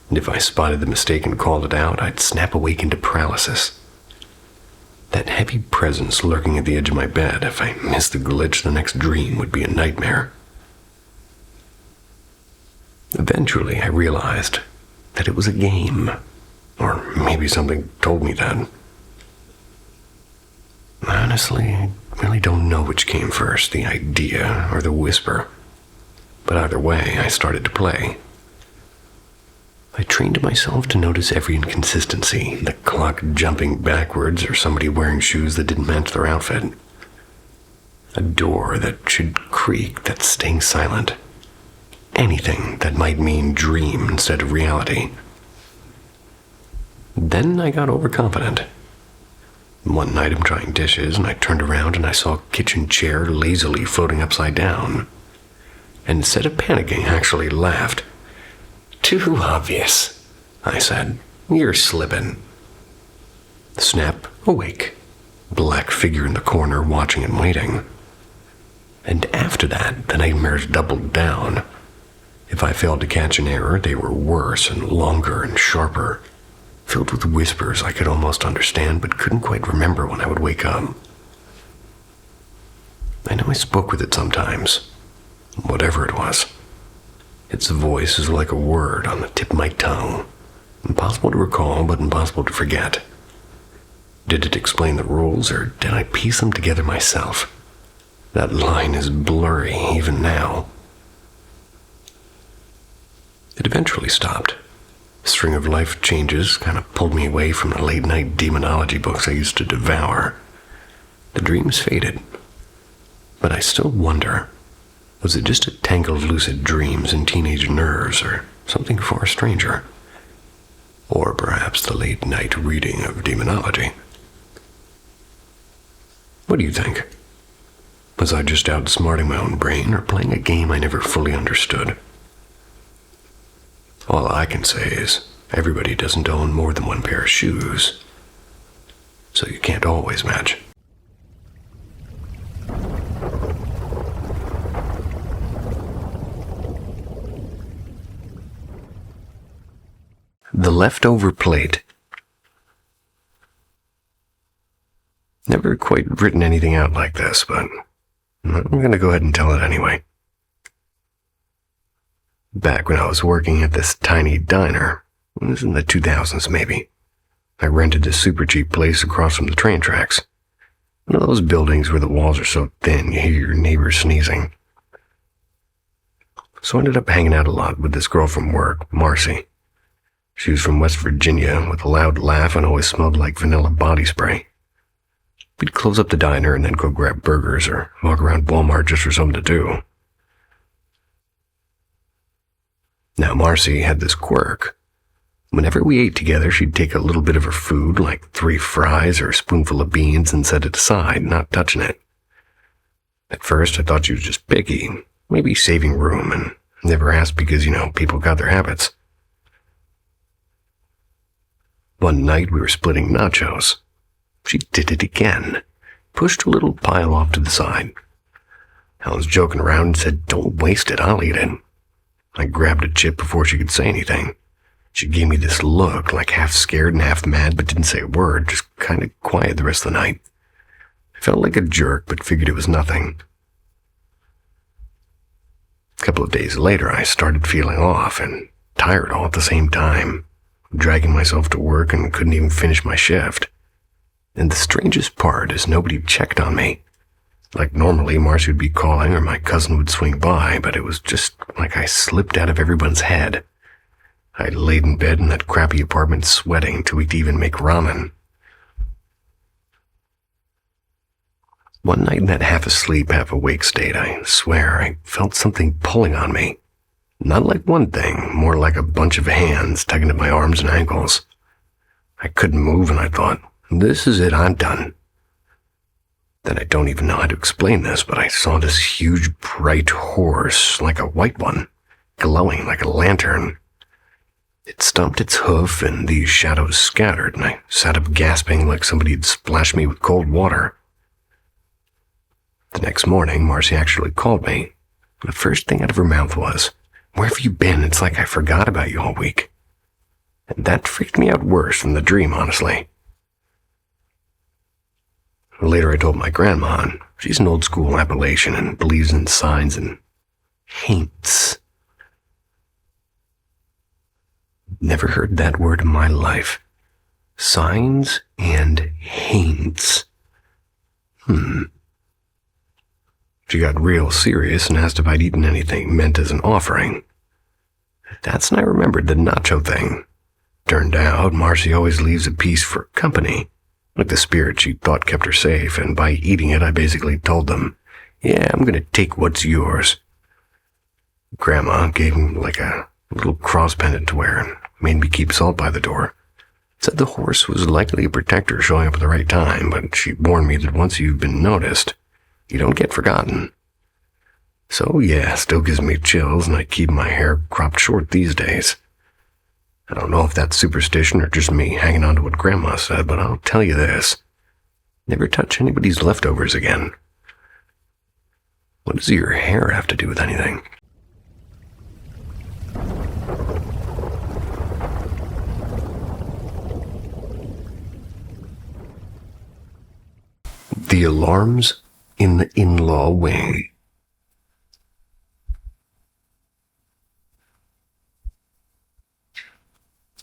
And if I spotted the mistake and called it out, I'd snap awake into paralysis. That heavy presence lurking at the edge of my bed, if I missed the glitch, the next dream would be a nightmare. Eventually, I realized that it was a game. Or maybe something told me that. Honestly, I really don't know which came first, the idea or the whisper. But either way, I started to play. I trained myself to notice every inconsistency, the clock jumping backwards or somebody wearing shoes that didn't match their outfit. A door that should creak that's staying silent. Anything that might mean dream instead of reality. Then I got overconfident. One night I'm drying dishes and I turned around and I saw a kitchen chair lazily floating upside down. And instead of panicking, I actually laughed. "Too obvious," I said. "You're slipping." Snap, awake. Black figure in the corner watching and waiting. And after that, the nightmares doubled down. If I failed to catch an error, they were worse and longer and sharper, filled with whispers I could almost understand but couldn't quite remember when I would wake up. I know I spoke with it sometimes, whatever it was. Its voice is like a word on the tip of my tongue, impossible to recall but impossible to forget. Did it explain the rules or did I piece them together myself? That line is blurry even now. It eventually stopped. A string of life changes kind of pulled me away from the late-night demonology books I used to devour. The dreams faded. But I still wonder, was it just a tangle of lucid dreams and teenage nerves or something far stranger? Or perhaps the late-night reading of demonology. What do you think? Was I just outsmarting my own brain or playing a game I never fully understood? All I can say is, everybody doesn't own more than one pair of shoes, so you can't always match. The leftover plate. Never quite written anything out like this, but I'm going to go ahead and tell it anyway. Back when I was working at this tiny diner, it was in the 2000s maybe, I rented this super cheap place across from the train tracks. One of those buildings where the walls are so thin you hear your neighbors sneezing. So I ended up hanging out a lot with this girl from work, Marcy. She was from West Virginia with a loud laugh and always smelled like vanilla body spray. We'd close up the diner and then go grab burgers or walk around Walmart just for something to do. Now, Marcy had this quirk. Whenever we ate together, she'd take a little bit of her food, like 3 fries or a spoonful of beans, and set it aside, not touching it. At first, I thought she was just picky, maybe saving room, and never asked because, people got their habits. One night, we were splitting nachos. She did it again, pushed a little pile off to the side. I was joking around and said, "Don't waste it, I'll eat it." I grabbed a chip before she could say anything. She gave me this look, like half scared and half mad, but didn't say a word, just kind of quiet the rest of the night. I felt like a jerk, but figured it was nothing. A couple of days later, I started feeling off and tired all at the same time, dragging myself to work and couldn't even finish my shift. And the strangest part is nobody checked on me. Like normally, Marcy would be calling or my cousin would swing by, but it was just like I slipped out of everyone's head. I laid in bed in that crappy apartment sweating too weak to even make ramen. One night in that half-asleep, half-awake state, I swear I felt something pulling on me. Not like one thing, more like a bunch of hands tugging at my arms and ankles. I couldn't move and I thought, this is it, I'm done. Then I don't even know how to explain this, but I saw this huge, bright horse, like a white one, glowing like a lantern. It stomped its hoof and these shadows scattered, and I sat up gasping like somebody had splashed me with cold water. The next morning, Marcy actually called me. The first thing out of her mouth was, "Where have you been? It's like I forgot about you all week." And that freaked me out worse than the dream, honestly. Later I told my grandma, and she's an old-school Appalachian and believes in signs and haints. Never heard that word in my life. Signs and haints. She got real serious and asked if I'd eaten anything meant as an offering. That's when I remembered the nacho thing. Turned out Marcy always leaves a piece for company. Like the spirit she thought kept her safe, and by eating it, I basically told them, "Yeah, I'm gonna take what's yours." Grandma gave him like a little cross pendant to wear and made me keep salt by the door. Said the horse was likely a protector showing up at the right time, but she warned me that once you've been noticed, you don't get forgotten. So yeah, still gives me chills, and I keep my hair cropped short these days. I don't know if that's superstition or just me hanging on to what Grandma said, but I'll tell you this. Never touch anybody's leftovers again. What does your hair have to do with anything? The alarms in the in-law wing.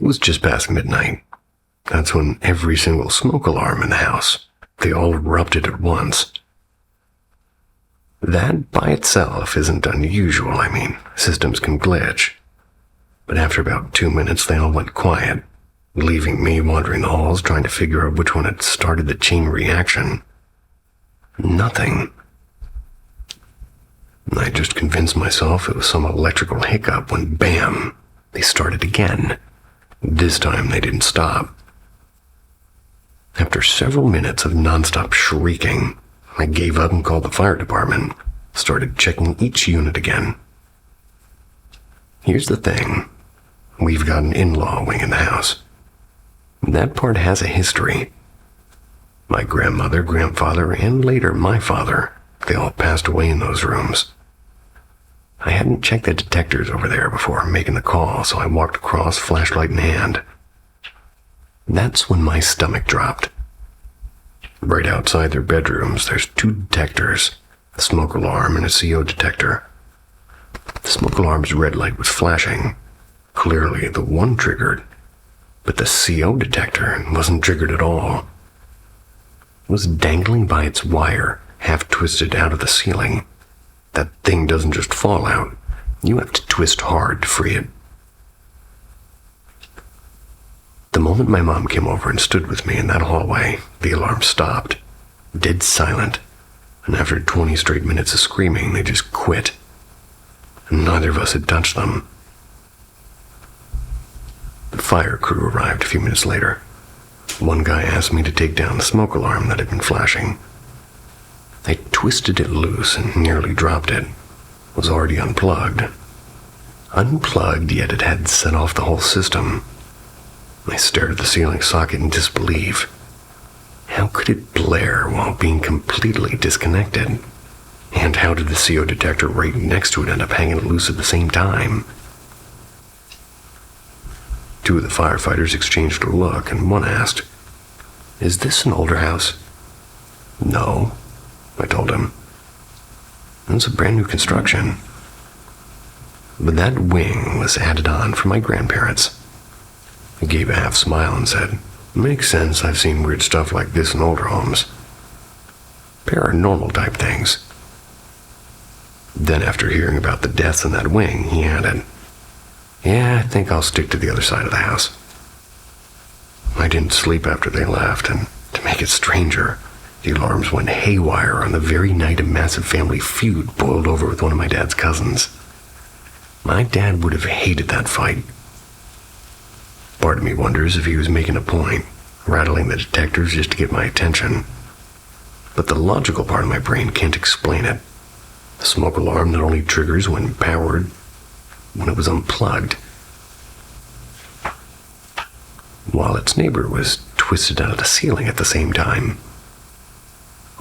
It was just past midnight. That's when every single smoke alarm in the house, they all erupted at once. That by itself isn't unusual. Systems can glitch. But after about 2 minutes, they all went quiet, leaving me wandering the halls trying to figure out which one had started the chain reaction. Nothing. I just convinced myself it was some electrical hiccup when, bam, they started again. This time they didn't stop. After several minutes of nonstop shrieking, I gave up and called the fire department, started checking each unit again. Here's the thing. We've got an in-law wing in the house. That part has a history. My grandmother, grandfather, and later my father, they all passed away in those rooms. I hadn't checked the detectors over there before making the call, so I walked across, flashlight in hand. That's when my stomach dropped. Right outside their bedrooms, there's 2 detectors, a smoke alarm and a CO detector. The smoke alarm's red light was flashing. Clearly, the one triggered, but the CO detector wasn't triggered at all. It was dangling by its wire, half twisted out of the ceiling. That thing doesn't just fall out. You have to twist hard to free it. The moment my mom came over and stood with me in that hallway, the alarm stopped, dead silent, and after 20 straight minutes of screaming, they just quit. And neither of us had touched them. The fire crew arrived a few minutes later. One guy asked me to take down the smoke alarm that had been flashing. I twisted it loose and nearly dropped it. It was already unplugged. Unplugged, yet it had set off the whole system. I stared at the ceiling socket in disbelief. How could it blare while being completely disconnected? And how did the CO detector right next to it end up hanging loose at the same time? 2 of the firefighters exchanged a look, and one asked, "Is this an older house?" "No," I told him. "It's a brand new construction." But that wing was added on for my grandparents. I gave a half smile and said, "Makes sense, I've seen weird stuff like this in older homes. Paranormal type things." Then after hearing about the deaths in that wing, he added, "Yeah, I think I'll stick to the other side of the house." I didn't sleep after they left, and to make it stranger, the alarms went haywire on the very night a massive family feud boiled over with one of my dad's cousins. My dad would have hated that fight. Part of me wonders if he was making a point, rattling the detectors just to get my attention. But the logical part of my brain can't explain it. The smoke alarm not only triggers when powered, when it was unplugged, while its neighbor was twisted out of the ceiling at the same time.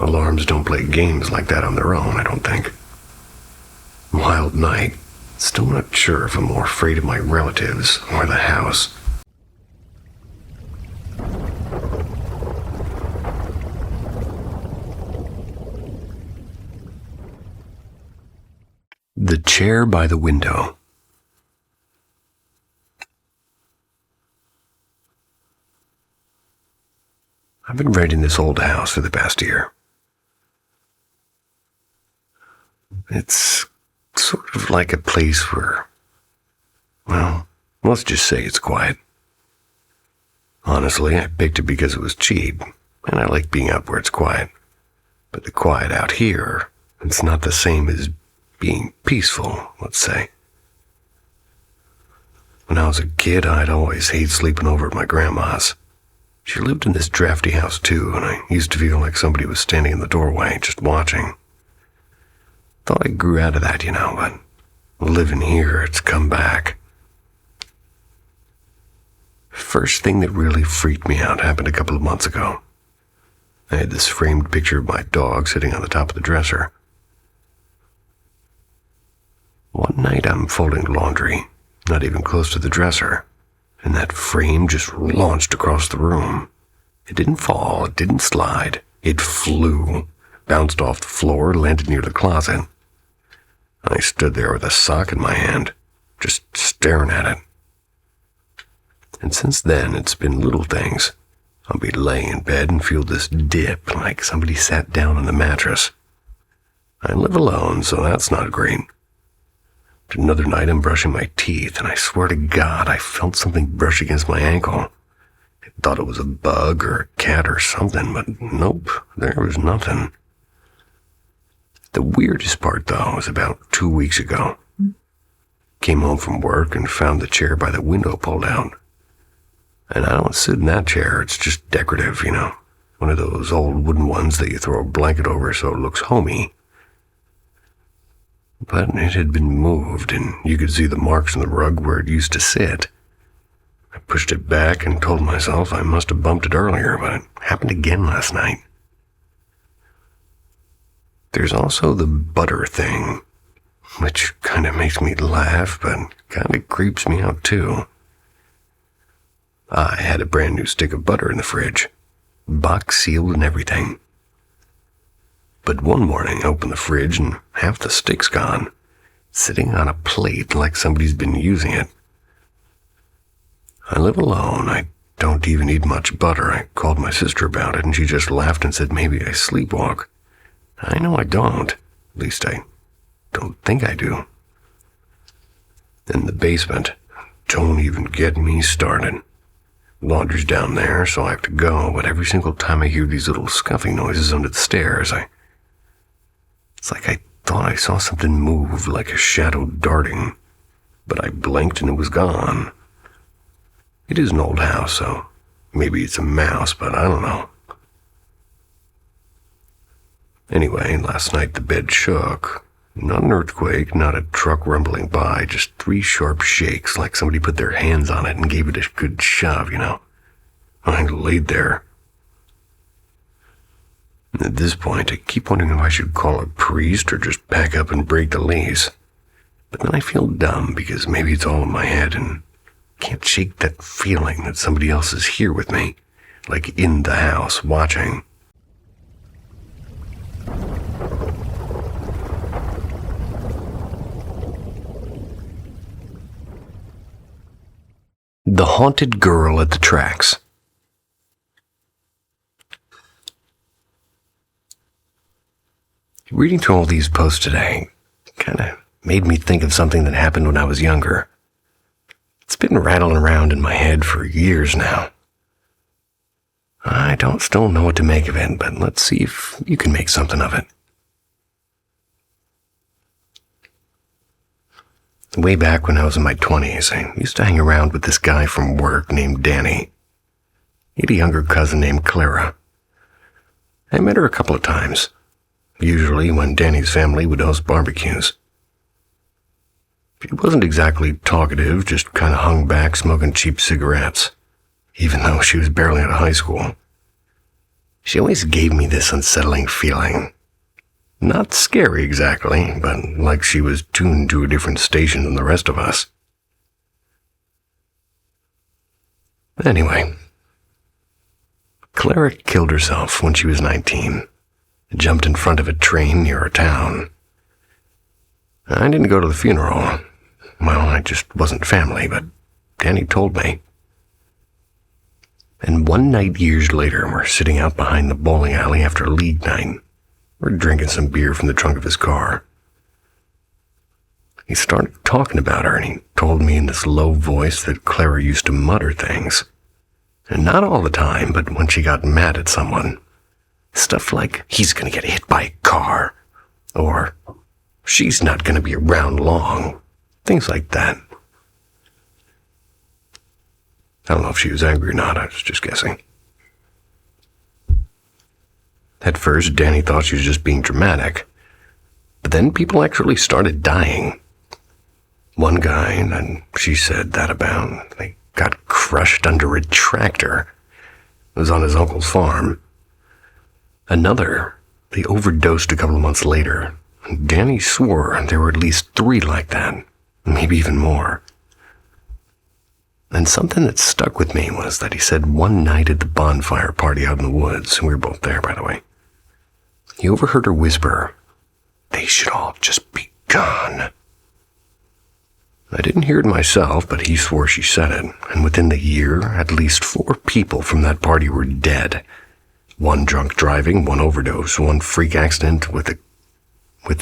Alarms don't play games like that on their own, I don't think. Wild night. Still not sure if I'm more afraid of my relatives or the house. The chair by the window. I've been renting this old house for the past year. It's sort of like a place where, well, let's just say it's quiet. Honestly, I picked it because it was cheap, and I like being out where it's quiet. But the quiet out here, it's not the same as being peaceful, let's say. When I was a kid, I'd always hate sleeping over at my grandma's. She lived in this drafty house too, and I used to feel like somebody was standing in the doorway, just watching. Thought I grew out of that, but living here, it's come back. First thing that really freaked me out happened a couple of months ago. I had this framed picture of my dog sitting on the top of the dresser. One night I'm folding laundry, not even close to the dresser, and that frame just launched across the room. It didn't fall, it didn't slide, it flew, bounced off the floor, landed near the closet. I stood there with a sock in my hand, just staring at it. And since then, it's been little things. I'll be laying in bed and feel this dip like somebody sat down on the mattress. I live alone, so that's not great. But another night I'm brushing my teeth, and I swear to God I felt something brush against my ankle. I thought it was a bug or a cat or something, but nope, there was nothing. The weirdest part, though, was about 2 weeks ago. Came home from work and found the chair by the window pulled out. And I don't sit in that chair. It's just decorative, one of those old wooden ones that you throw a blanket over so it looks homey. But it had been moved, and you could see the marks on the rug where it used to sit. I pushed it back and told myself I must have bumped it earlier, but it happened again last night. There's also the butter thing, which kind of makes me laugh, but kind of creeps me out too. I had a brand new stick of butter in the fridge, box sealed and everything. But one morning I opened the fridge and half the stick's gone, sitting on a plate like somebody's been using it. I live alone. I don't even eat much butter. I called my sister about it and she just laughed and said maybe I sleepwalk. I know I don't. At least I don't think I do. In the basement, don't even get me started. Laundry's down there, so I have to go, but every single time I hear these little scuffing noises under the stairs, it's like I thought I saw something move, like a shadow darting, but I blinked and it was gone. It is an old house, so maybe it's a mouse, but I don't know. Anyway, last night the bed shook. Not an earthquake, not a truck rumbling by, just 3 sharp shakes like somebody put their hands on it and gave it a good shove, I laid there. At this point, I keep wondering if I should call a priest or just pack up and break the lease. But then I feel dumb because maybe it's all in my head and can't shake that feeling that somebody else is here with me, like in the house, watching. The Haunted Girl at the Tracks. Reading through all these posts today kind of made me think of something that happened when I was younger. It's been rattling around in my head for years now. I don't still know what to make of it, but let's see if you can make something of it. Way back when I was in my 20s, I used to hang around with this guy from work named Danny. He had a younger cousin named Clara. I met her a couple of times, usually when Danny's family would host barbecues. She wasn't exactly talkative, just kind of hung back smoking cheap cigarettes, even though she was barely out of high school. She always gave me this unsettling feeling. Not scary exactly, but like she was tuned to a different station than the rest of us. Anyway, Clara killed herself when she was 19, jumped in front of a train near our town. I didn't go to the funeral. Well, I just wasn't family, but Danny told me. And one night years later, we're sitting out behind the bowling alley after a league night. We're drinking some beer from the trunk of his car. He started talking about her, and he told me in this low voice that Clara used to mutter things. And not all the time, but when she got mad at someone. Stuff like, he's gonna get hit by a car, or she's not gonna be around long. Things like that. I don't know if she was angry or not, I was just guessing. At first, Danny thought she was just being dramatic, but then people actually started dying. One guy that she said that about, they got crushed under a tractor. It was on his uncle's farm. Another, they overdosed a couple of months later. Danny swore there were at least 3 like that, maybe even more. And something that stuck with me was that he said one night at the bonfire party out in the woods, we were both there, by the way, he overheard her whisper, "They should all just be gone." I didn't hear it myself, but he swore she said it, and within the year, at least 4 people from that party were dead. 1 drunk driving, 1 overdose, 1 freak accident with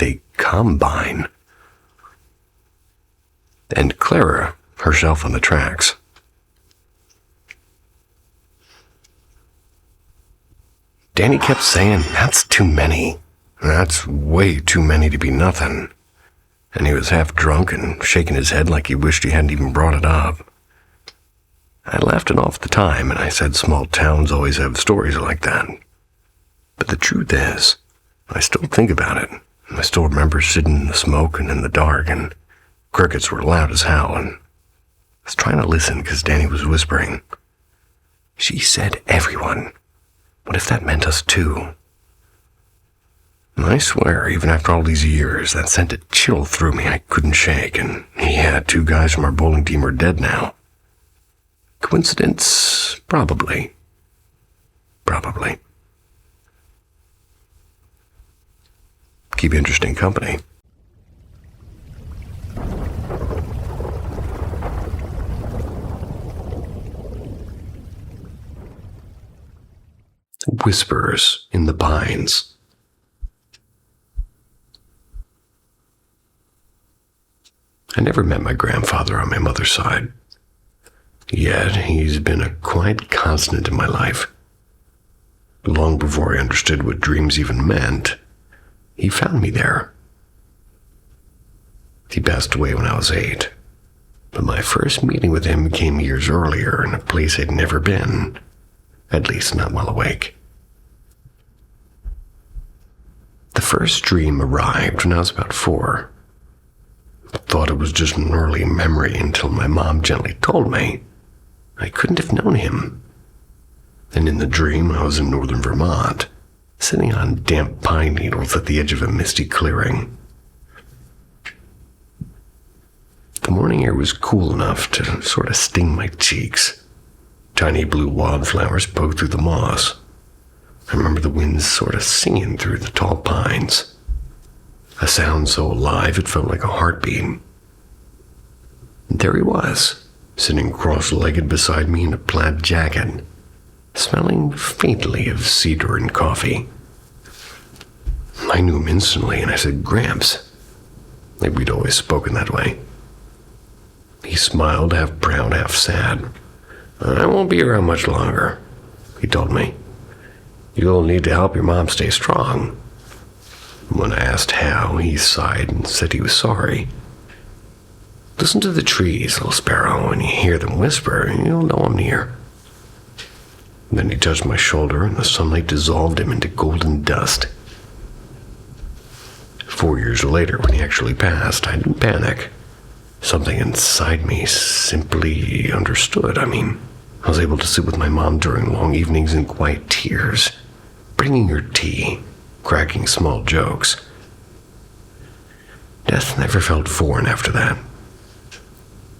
a combine. And Clara herself on the tracks. Danny kept saying, "That's too many. That's way too many to be nothing." And he was half drunk and shaking his head like he wished he hadn't even brought it up. I laughed it off at the time, and I said small towns always have stories like that. But the truth is, I still think about it. I still remember sitting in the smoke and in the dark, and crickets were loud as hell, and I was trying to listen because Danny was whispering. She said everyone. What if that meant us too? And I swear, even after all these years, that sent a chill through me I couldn't shake, and yeah, 2 guys from our bowling team are dead now. Coincidence? Probably. Probably. Keep interesting company. Whispers in the pines. I never met my grandfather on my mother's side. Yet he's been a quiet constant in my life. Long before I understood what dreams even meant, he found me there. He passed away when I was 8, but my first meeting with him came years earlier in a place I'd never been, at least not while awake. The first dream arrived when I was about 4. I thought it was just an early memory until my mom gently told me I couldn't have known him. And in the dream, I was in northern Vermont, sitting on damp pine needles at the edge of a misty clearing. The morning air was cool enough to sort of sting my cheeks. Tiny blue wildflowers poked through the moss. I remember the wind sort of singing through the tall pines. A sound so alive it felt like a heartbeat. And there he was, sitting cross-legged beside me in a plaid jacket, smelling faintly of cedar and coffee. I knew him instantly, and I said, "Gramps." Like we'd always spoken that way. He smiled, half proud, half sad. "I won't be around much longer," he told me. "You'll need to help your mom stay strong." When I asked how, he sighed and said he was sorry. "Listen to the trees, little sparrow. When you hear them whisper, you'll know I'm near." Then he touched my shoulder, and the sunlight dissolved him into golden dust. 4 years later, when he actually passed, I didn't panic. Something inside me simply understood. I was able to sit with my mom during long evenings in quiet tears, bringing her tea, cracking small jokes. Death never felt foreign after that.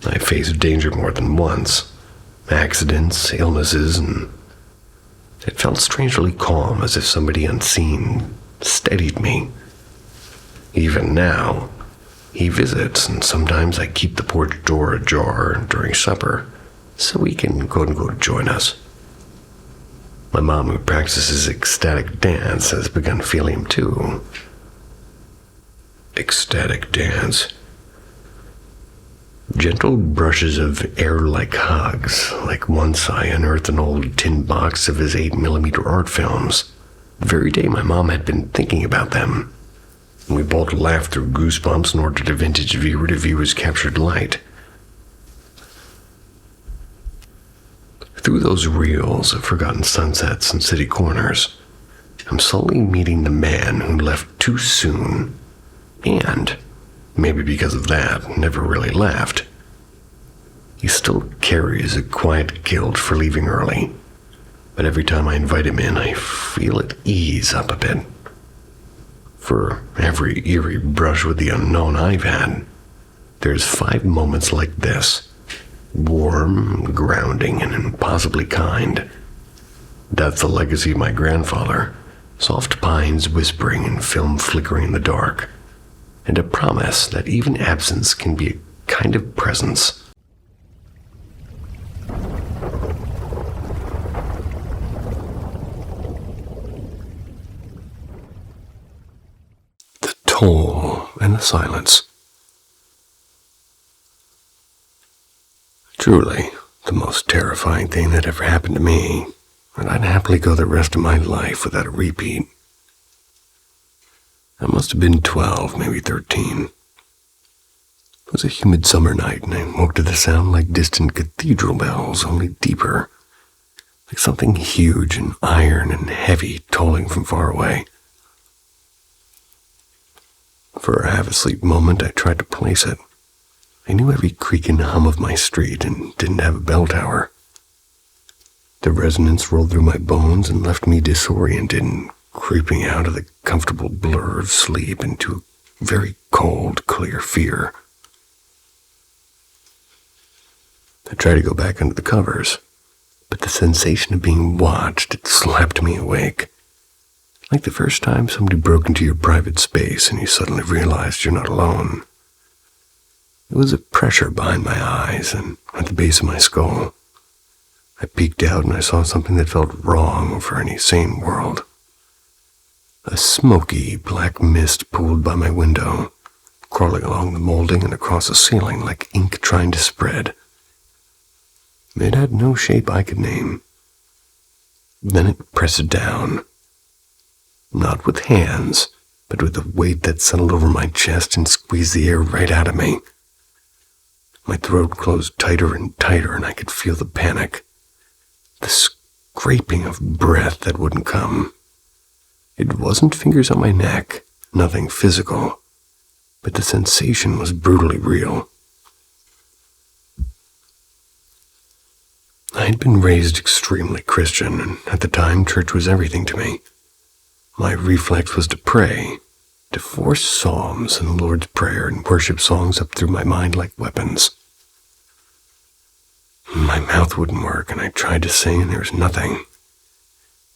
I faced danger more than once, accidents, illnesses, and it felt strangely calm, as if somebody unseen steadied me. Even now, he visits, and sometimes I keep the porch door ajar during supper so he can quote-unquote join us. My mom, who practices ecstatic dance, has begun feeling him too. Ecstatic dance. Gentle brushes of air-like hugs, like once I unearthed an old tin box of his 8mm art films, the very day my mom had been thinking about them. We both laughed through goosebumps and ordered a vintage viewer to view his captured light. Through those reels of forgotten sunsets and city corners, I'm slowly meeting the man who left too soon, and, maybe because of that, never really left. He still carries a quiet guilt for leaving early, but every time I invite him in, I feel it ease up a bit. For every eerie brush with the unknown I've had, there's 5 moments like this, warm, grounding, and impossibly kind. That's the legacy of my grandfather, soft pines whispering and film flickering in the dark, and a promise that even absence can be a kind of presence. The toll and the silence. Truly, the most terrifying thing that ever happened to me, and I'd happily go the rest of my life without a repeat. I must have been 12, maybe 13. It was a humid summer night, and I woke to the sound like distant cathedral bells, only deeper, like something huge and iron and heavy tolling from far away. For a half-asleep moment, I tried to place it. I knew every creak and hum of my street and didn't have a bell tower. The resonance rolled through my bones and left me disoriented and creeping out of the comfortable blur of sleep into a very cold, clear fear. I tried to go back under the covers, but the sensation of being watched, it slapped me awake. Like the first time somebody broke into your private space and you suddenly realized you're not alone. It was a pressure behind my eyes and at the base of my skull. I peeked out and I saw something that felt wrong for any sane world. A smoky black mist pooled by my window, crawling along the molding and across the ceiling like ink trying to spread. It had no shape I could name. Then it pressed down. Not with hands, but with a weight that settled over my chest and squeezed the air right out of me. My throat closed tighter and tighter, and I could feel the panic. The scraping of breath that wouldn't come. It wasn't fingers on my neck, nothing physical, but the sensation was brutally real. I had been raised extremely Christian, and at the time church was everything to me. My reflex was to pray, to force psalms and the Lord's Prayer and worship songs up through my mind like weapons. My mouth wouldn't work, and I tried to sing, and there was nothing.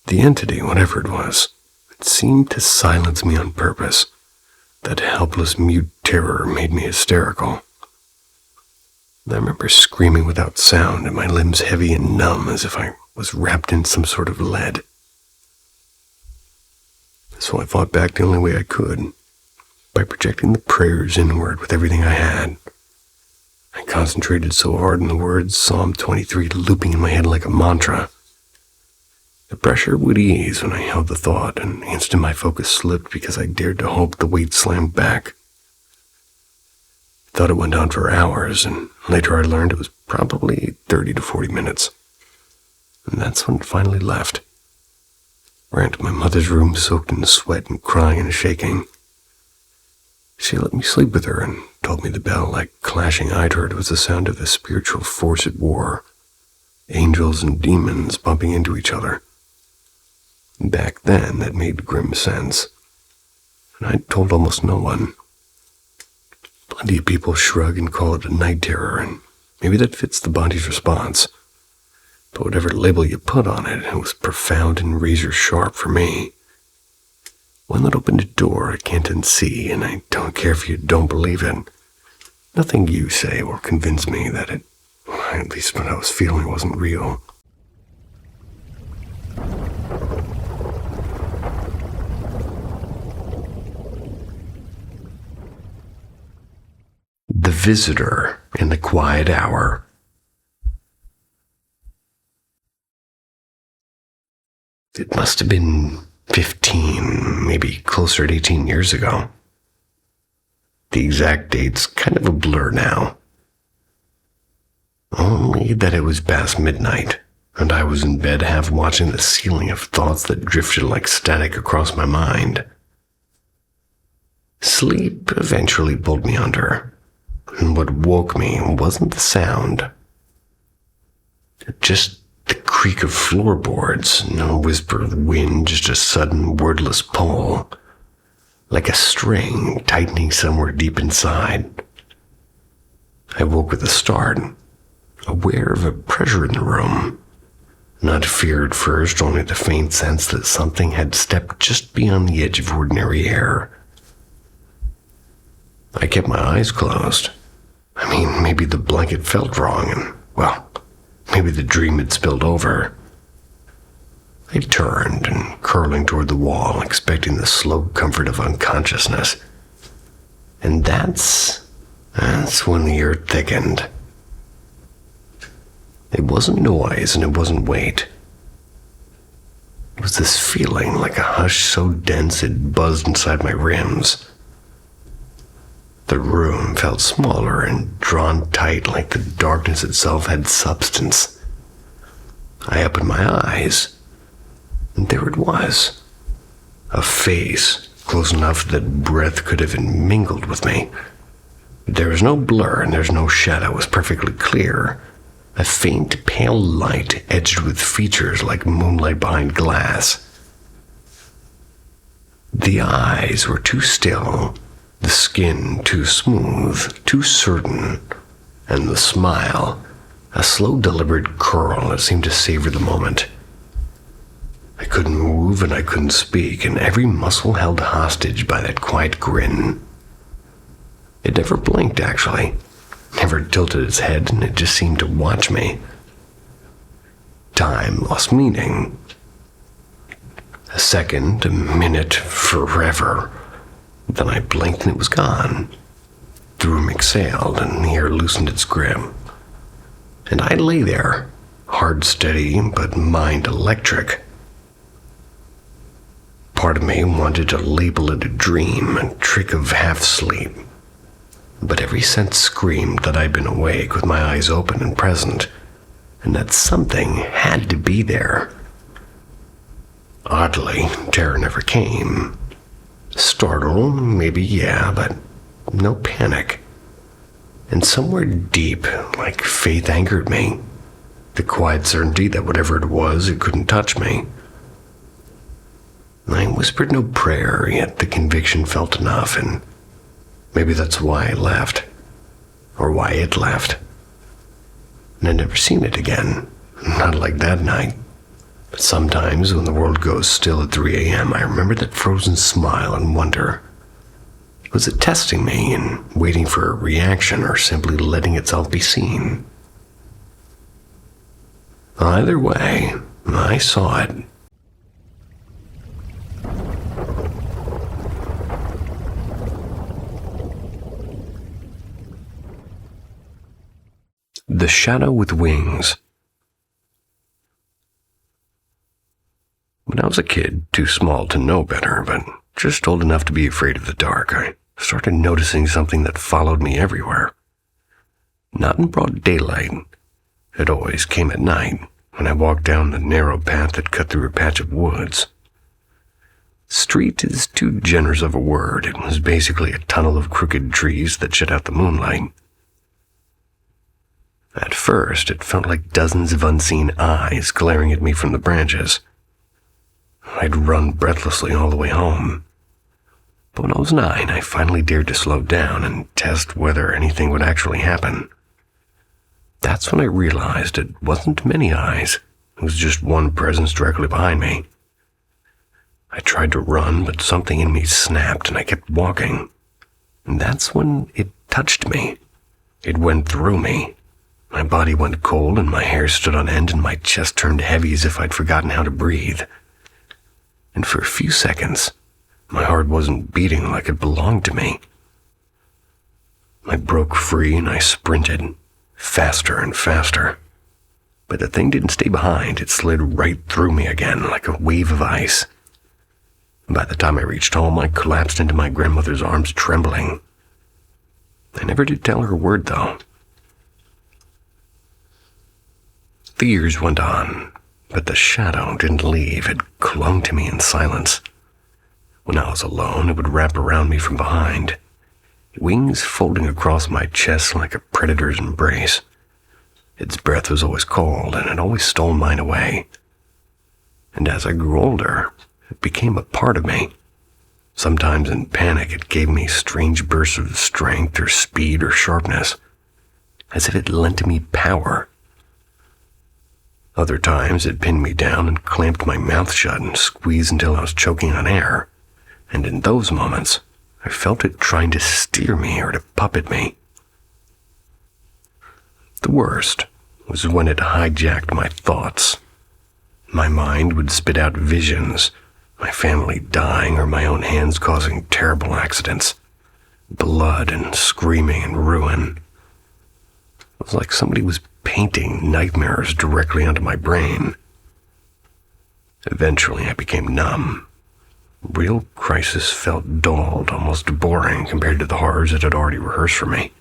The entity, whatever it was, it seemed to silence me on purpose. That helpless, mute terror made me hysterical. I remember screaming without sound, and my limbs heavy and numb as if I was wrapped in some sort of lead. So I fought back the only way I could, by projecting the prayers inward with everything I had. I concentrated so hard on the words Psalm 23 looping in my head like a mantra. The pressure would ease when I held the thought, and the instant my focus slipped because I dared to hope the weight slammed back. I thought it went on for hours, and later I learned it was probably 30 to 40 minutes. And that's when it finally left. Ran to my mother's room soaked in sweat and crying and shaking. She let me sleep with her and told me the bell-like clashing I'd heard was the sound of a spiritual force at war. Angels and demons bumping into each other. Back then, that made grim sense. And I'd told almost no one. Plenty of people shrug and call it a night terror, and maybe that fits the body's response. But whatever label you put on it, it was profound and razor-sharp for me. One that opened a door I can't unsee, and I don't care if you don't believe it. Nothing you say will convince me that it, at least what I was feeling, wasn't real. The Visitor in the Quiet Hour. It must have been 15, maybe closer to 18 years ago. The exact date's kind of a blur now. Only that it was past midnight, and I was in bed half watching the ceiling of thoughts that drifted like static across my mind. Sleep eventually pulled me under, and what woke me wasn't the sound. Just the creak of floorboards, no whisper of wind, just a sudden wordless pull, like a string tightening somewhere deep inside. I woke with a start, aware of a pressure in the room. Not fear at first, only the faint sense that something had stepped just beyond the edge of ordinary air. I kept my eyes closed. I mean, maybe the blanket felt wrong, and, well, maybe the dream had spilled over. I turned and curling toward the wall, expecting the slow comfort of unconsciousness. And that's when the earth thickened. It wasn't noise and it wasn't weight. It was this feeling like a hush so dense it buzzed inside my rims. The room felt smaller and drawn tight, like the darkness itself had substance. I opened my eyes, and there it was. A face close enough that breath could have mingled with me. There was no blur and there's no shadow. It was perfectly clear. A faint pale light edged with features like moonlight behind glass. The eyes were too still, the skin too smooth, too certain, and the smile, a slow, deliberate curl that seemed to savor the moment. I couldn't move and I couldn't speak, and every muscle held hostage by that quiet grin. It never blinked, actually. Never tilted its head, and it just seemed to watch me. Time lost meaning. A second, a minute, forever. Then I blinked and it was gone. The room exhaled and the air loosened its grip. And I lay there, heart steady but mind electric. Part of me wanted to label it a dream, a trick of half-sleep. But every sense screamed that I'd been awake with my eyes open and present, and that something had to be there. Oddly, terror never came. Startle, maybe, yeah, but no panic. And somewhere deep, like faith anchored me, the quiet certainty that whatever it was, it couldn't touch me. I whispered no prayer, yet the conviction felt enough, and maybe that's why I left, or why it left. And I'd never seen it again, not like that night. But sometimes when the world goes still at 3 a.m., I remember that frozen smile and wonder. Was it testing me and waiting for a reaction, or simply letting itself be seen? Either way, I saw it. The Shadow with Wings. When I was a kid, too small to know better, but just old enough to be afraid of the dark, I started noticing something that followed me everywhere. Not in broad daylight. It always came at night, when I walked down the narrow path that cut through a patch of woods. Street is too generous of a word. It was basically a tunnel of crooked trees that shut out the moonlight. At first, it felt like dozens of unseen eyes glaring at me from the branches. I'd run breathlessly all the way home. But when I was 9, I finally dared to slow down and test whether anything would actually happen. That's when I realized it wasn't many eyes. It was just one presence directly behind me. I tried to run, but something in me snapped and I kept walking. And that's when it touched me. It went through me. My body went cold and my hair stood on end and my chest turned heavy as if I'd forgotten how to breathe. And for a few seconds, my heart wasn't beating like it belonged to me. I broke free and I sprinted, faster and faster. But the thing didn't stay behind. It slid right through me again like a wave of ice. By the time I reached home, I collapsed into my grandmother's arms, trembling. I never did tell her a word, though. The years went on, but the shadow didn't leave. It clung to me in silence. When I was alone, it would wrap around me from behind, wings folding across my chest like a predator's embrace. Its breath was always cold, and it always stole mine away. And as I grew older, it became a part of me. Sometimes in panic, it gave me strange bursts of strength or speed or sharpness, as if it lent me power. Other times, it pinned me down and clamped my mouth shut and squeezed until I was choking on air. And in those moments, I felt it trying to steer me or to puppet me. The worst was when it hijacked my thoughts. My mind would spit out visions, my family dying or my own hands causing terrible accidents, blood and screaming and ruin. It was like somebody was painting nightmares directly onto my brain. Eventually, I became numb. Real crisis felt dulled, almost boring compared to the horrors it had already rehearsed for me.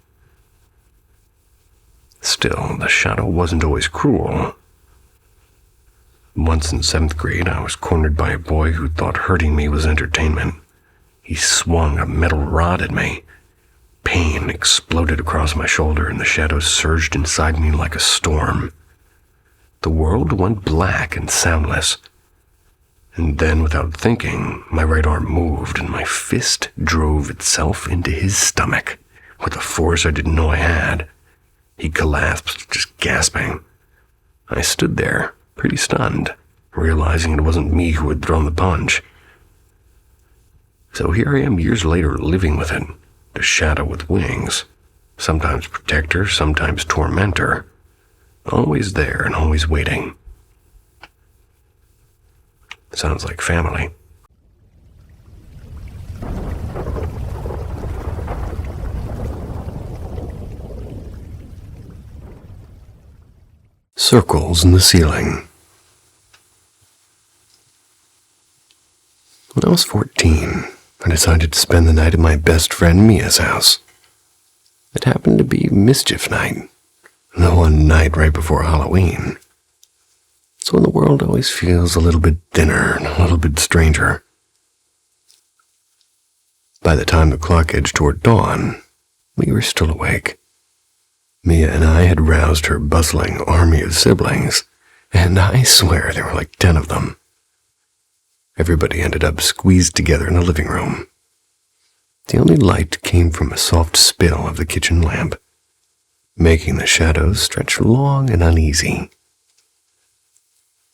Still, the shadow wasn't always cruel. Once in 7th grade, I was cornered by a boy who thought hurting me was entertainment. He swung a metal rod at me. Pain exploded across my shoulder, and the shadows surged inside me like a storm. The world went black and soundless. And then, without thinking, my right arm moved, and my fist drove itself into his stomach with a force I didn't know I had. He collapsed, just gasping. I stood there, pretty stunned, realizing it wasn't me who had thrown the punch. So here I am years later living with it, the shadow with wings, sometimes protector, sometimes tormentor, always there and always waiting. Sounds like family. Circles in the ceiling. When I was 14, I decided to spend the night at my best friend Mia's house. It happened to be mischief night, the one night right before Halloween. It's when the world always feels a little bit thinner and a little bit stranger. By the time the clock edged toward dawn, we were still awake. Mia and I had roused her bustling army of siblings, and I swear there were like 10 of them. Everybody ended up squeezed together in the living room. The only light came from a soft spill of the kitchen lamp, making the shadows stretch long and uneasy.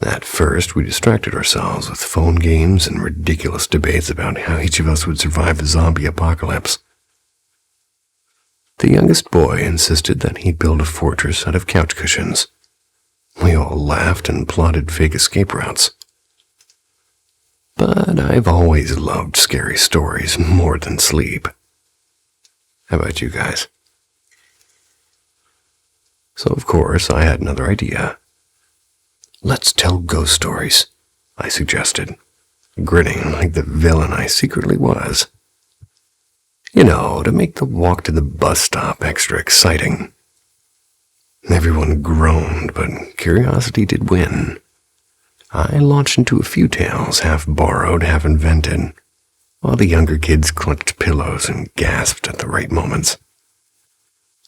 At first, we distracted ourselves with phone games and ridiculous debates about how each of us would survive a zombie apocalypse. The youngest boy insisted that he build a fortress out of couch cushions. We all laughed and plotted fake escape routes. But I've always loved scary stories more than sleep. How about you guys? So, of course, I had another idea. Let's tell ghost stories, I suggested, grinning like the villain I secretly was. You know, to make the walk to the bus stop extra exciting. Everyone groaned, but curiosity did win. I launched into a few tales, half borrowed, half invented, while the younger kids clutched pillows and gasped at the right moments.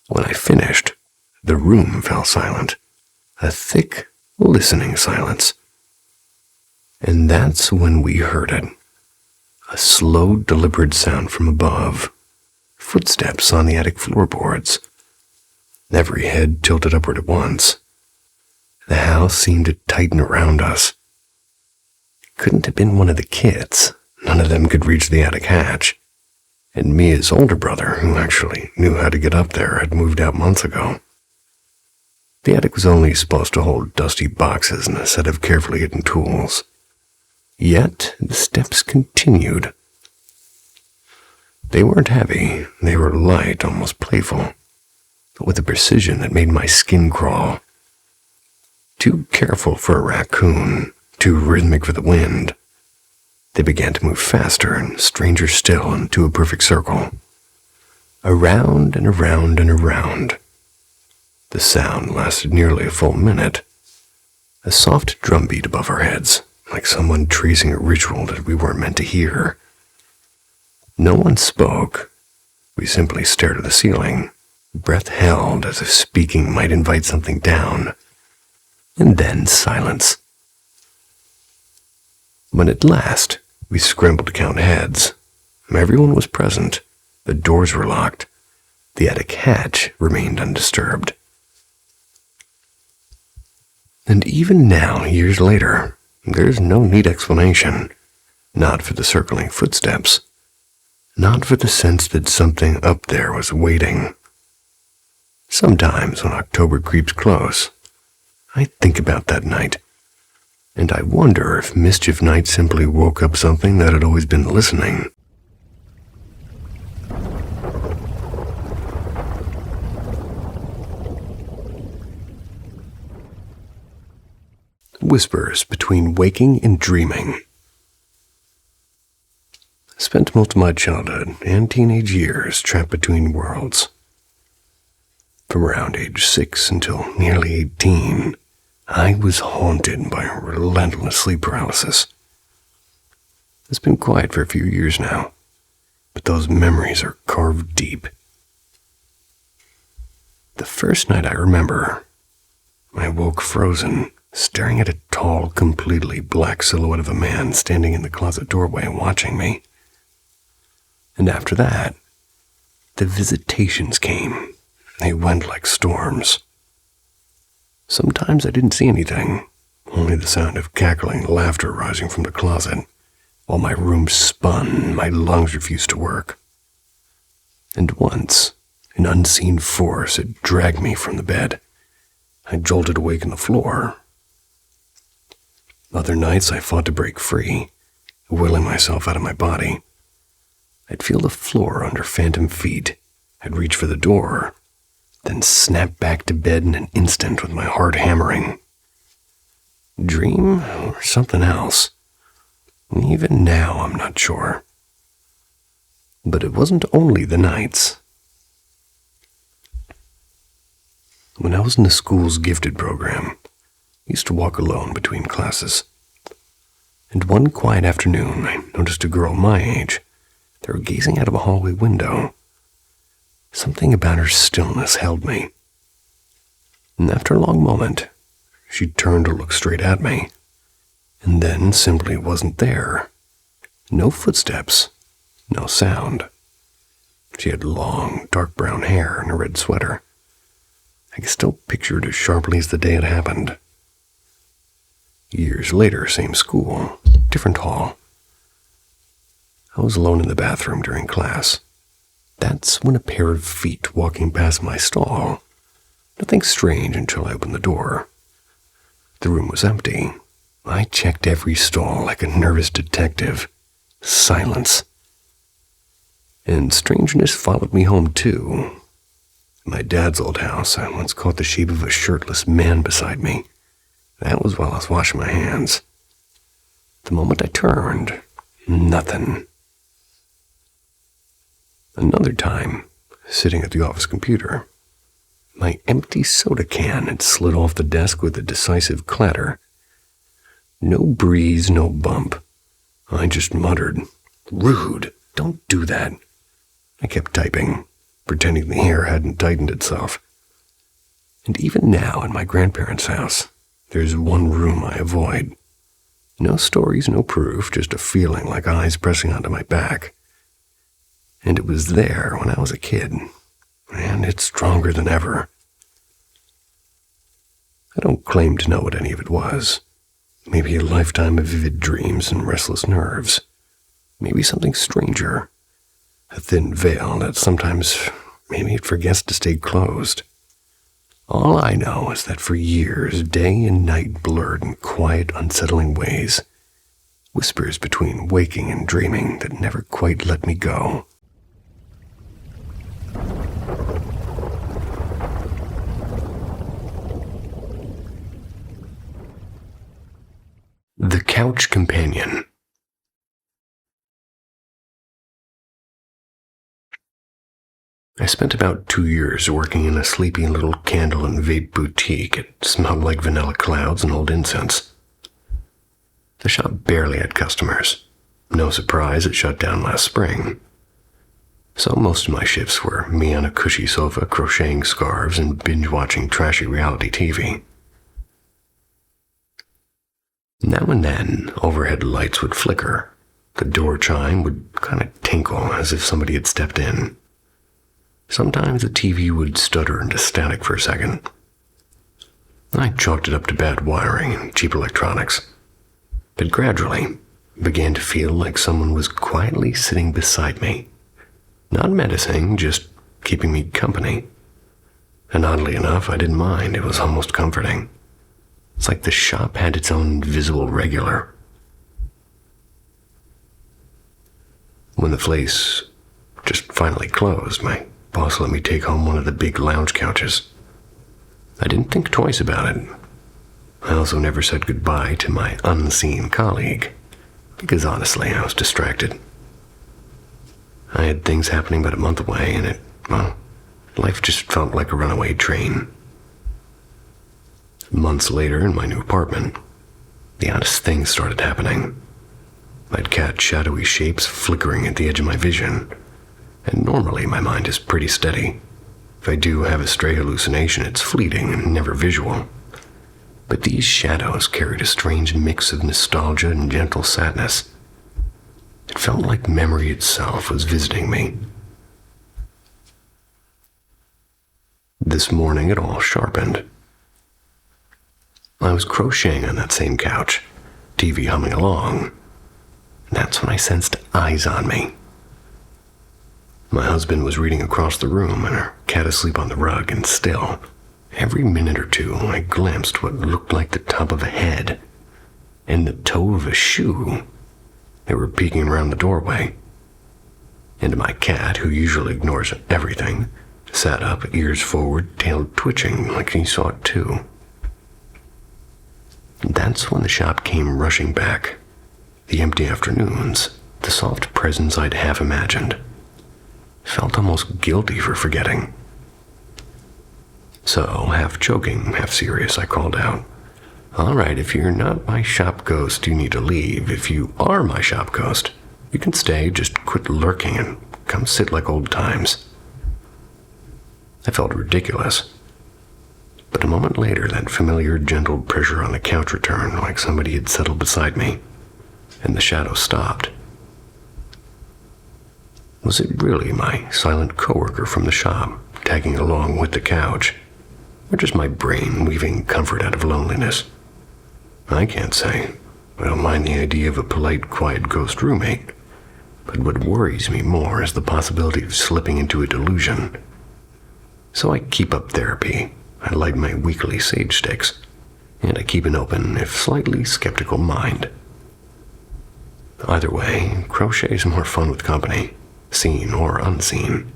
When I finished, the room fell silent, a thick, listening silence. And that's when we heard it. A slow, deliberate sound from above. Footsteps on the attic floorboards. Every head tilted upward at once. The house seemed to tighten around us. It couldn't have been one of the kids. None of them could reach the attic hatch. And Mia's older brother, who actually knew how to get up there, had moved out months ago. The attic was only supposed to hold dusty boxes and a set of carefully hidden tools. Yet the steps continued. They weren't heavy, they were light, almost playful, but with a precision that made my skin crawl. Too careful for a raccoon, too rhythmic for the wind. They began to move faster and stranger still into a perfect circle. Around and around and around. The sound lasted nearly a full minute. A soft drumbeat above our heads, like someone tracing a ritual that we weren't meant to hear. No one spoke. We simply stared at the ceiling, breath held as if speaking might invite something down. And then silence. When at last we scrambled to count heads, everyone was present. The doors were locked. The attic hatch remained undisturbed. And even now, years later, there's no neat explanation. Not for the circling footsteps. Not for the sense that something up there was waiting. Sometimes when October creeps close, I think about that night, and I wonder if Mischief Night simply woke up something that had always been listening. Whispers between waking and dreaming. spent most of my childhood and teenage years trapped between worlds. From around age 6 until nearly 18, I was haunted by a relentless sleep paralysis. It's been quiet for a few years now, but those memories are carved deep. The first night I remember, I woke frozen, staring at a tall, completely black silhouette of a man standing in the closet doorway watching me. And after that, the visitations came. They went like storms. Sometimes I didn't see anything, only the sound of cackling laughter rising from the closet, while my room spun and my lungs refused to work. And once, an unseen force had dragged me from the bed. I jolted awake on the floor. Other nights I fought to break free, willing myself out of my body. I'd feel the floor under phantom feet. I'd reach for the door, then snap back to bed in an instant with my heart hammering. Dream or something else? Even now I'm not sure. But it wasn't only the nights. When I was in the school's gifted program, I used to walk alone between classes. And one quiet afternoon, I noticed a girl my age. They were gazing out of a hallway window. Something about her stillness held me. And after a long moment, she turned to look straight at me, and then simply wasn't there. No footsteps, no sound. She had long, dark brown hair and a red sweater. I can still picture it as sharply as the day it happened. Years later, same school, different hall. I was alone in the bathroom during class. That's when a pair of feet walking past my stall. Nothing strange until I opened the door. The room was empty. I checked every stall like a nervous detective. Silence. And strangeness followed me home, too. In my dad's old house, I once caught the shape of a shirtless man beside me. That was while I was washing my hands. The moment I turned, nothing. Another time, sitting at the office computer, my empty soda can had slid off the desk with a decisive clatter. No breeze, no bump. I just muttered, "Rude, don't do that." I kept typing, pretending the hair hadn't tightened itself. And even now, in my grandparents' house, there's one room I avoid. No stories, no proof, just a feeling like eyes pressing onto my back. And it was there when I was a kid, and it's stronger than ever. I don't claim to know what any of it was. Maybe a lifetime of vivid dreams and restless nerves. Maybe something stranger. A thin veil that sometimes maybe it forgets to stay closed. All I know is that for years, day and night blurred in quiet, unsettling ways. Whispers between waking and dreaming that never quite let me go. The Couch Companion. I spent about 2 years working in a sleepy little candle and vape boutique. It smelled like vanilla clouds and old incense. The shop barely had customers. No surprise, it shut down last spring. So most of my shifts were me on a cushy sofa crocheting scarves and binge-watching trashy reality TV. Now and then, overhead lights would flicker. The door chime would kind of tinkle as if somebody had stepped in. Sometimes the TV would stutter into static for a second. I chalked it up to bad wiring and cheap electronics. But gradually, it began to feel like someone was quietly sitting beside me. Not menacing, just keeping me company. And oddly enough, I didn't mind. It was almost comforting. It's like the shop had its own invisible regular. When the place just finally closed, my boss let me take home one of the big lounge couches. I didn't think twice about it. I also never said goodbye to my unseen colleague, because honestly, I was distracted. I had things happening about a month away, and life just felt like a runaway train. Months later, in my new apartment, the oddest things started happening. I'd catch shadowy shapes flickering at the edge of my vision, and normally my mind is pretty steady. If I do have a stray hallucination, it's fleeting and never visual. But these shadows carried a strange mix of nostalgia and gentle sadness. It felt like memory itself was visiting me. This morning it all sharpened. I was crocheting on that same couch, TV humming along. That's when I sensed eyes on me. My husband was reading across the room and our cat asleep on the rug, and still, every minute or two, I glimpsed what looked like the top of a head and the toe of a shoe. They were peeking around the doorway. And my cat, who usually ignores everything, sat up, ears forward, tail twitching like he saw it too. That's when the shop came rushing back. The empty afternoons, the soft presence I'd half imagined. Felt almost guilty for forgetting. So, half joking, half serious, I called out, "All right, if you're not my shop ghost, you need to leave. If you are my shop ghost, you can stay, just quit lurking and come sit like old times." I felt ridiculous. But a moment later, that familiar, gentle pressure on the couch returned, like somebody had settled beside me, and the shadow stopped. Was it really my silent coworker from the shop, tagging along with the couch, or just my brain weaving comfort out of loneliness? I can't say. I don't mind the idea of a polite, quiet ghost roommate, but what worries me more is the possibility of slipping into a delusion. So I keep up therapy. I light my weekly sage sticks, and I keep an open, if slightly skeptical mind. Either way, crochet is more fun with company, seen or unseen.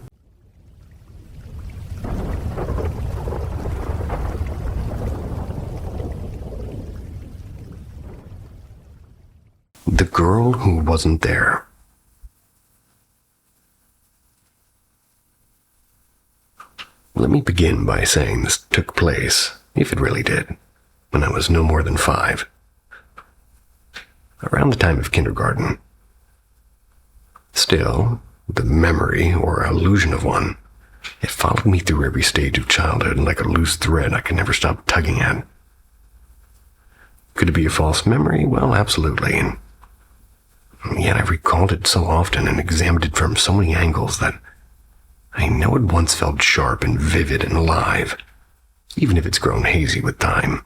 The girl who wasn't there. Let me begin by saying this took place, if it really did, when I was no more than 5. Around the time of kindergarten. Still, the memory or illusion of one, it followed me through every stage of childhood like a loose thread I could never stop tugging at. Could it be a false memory? Well, absolutely. And yet I recalled it so often and examined it from so many angles that I know it once felt sharp and vivid and alive, even if it's grown hazy with time.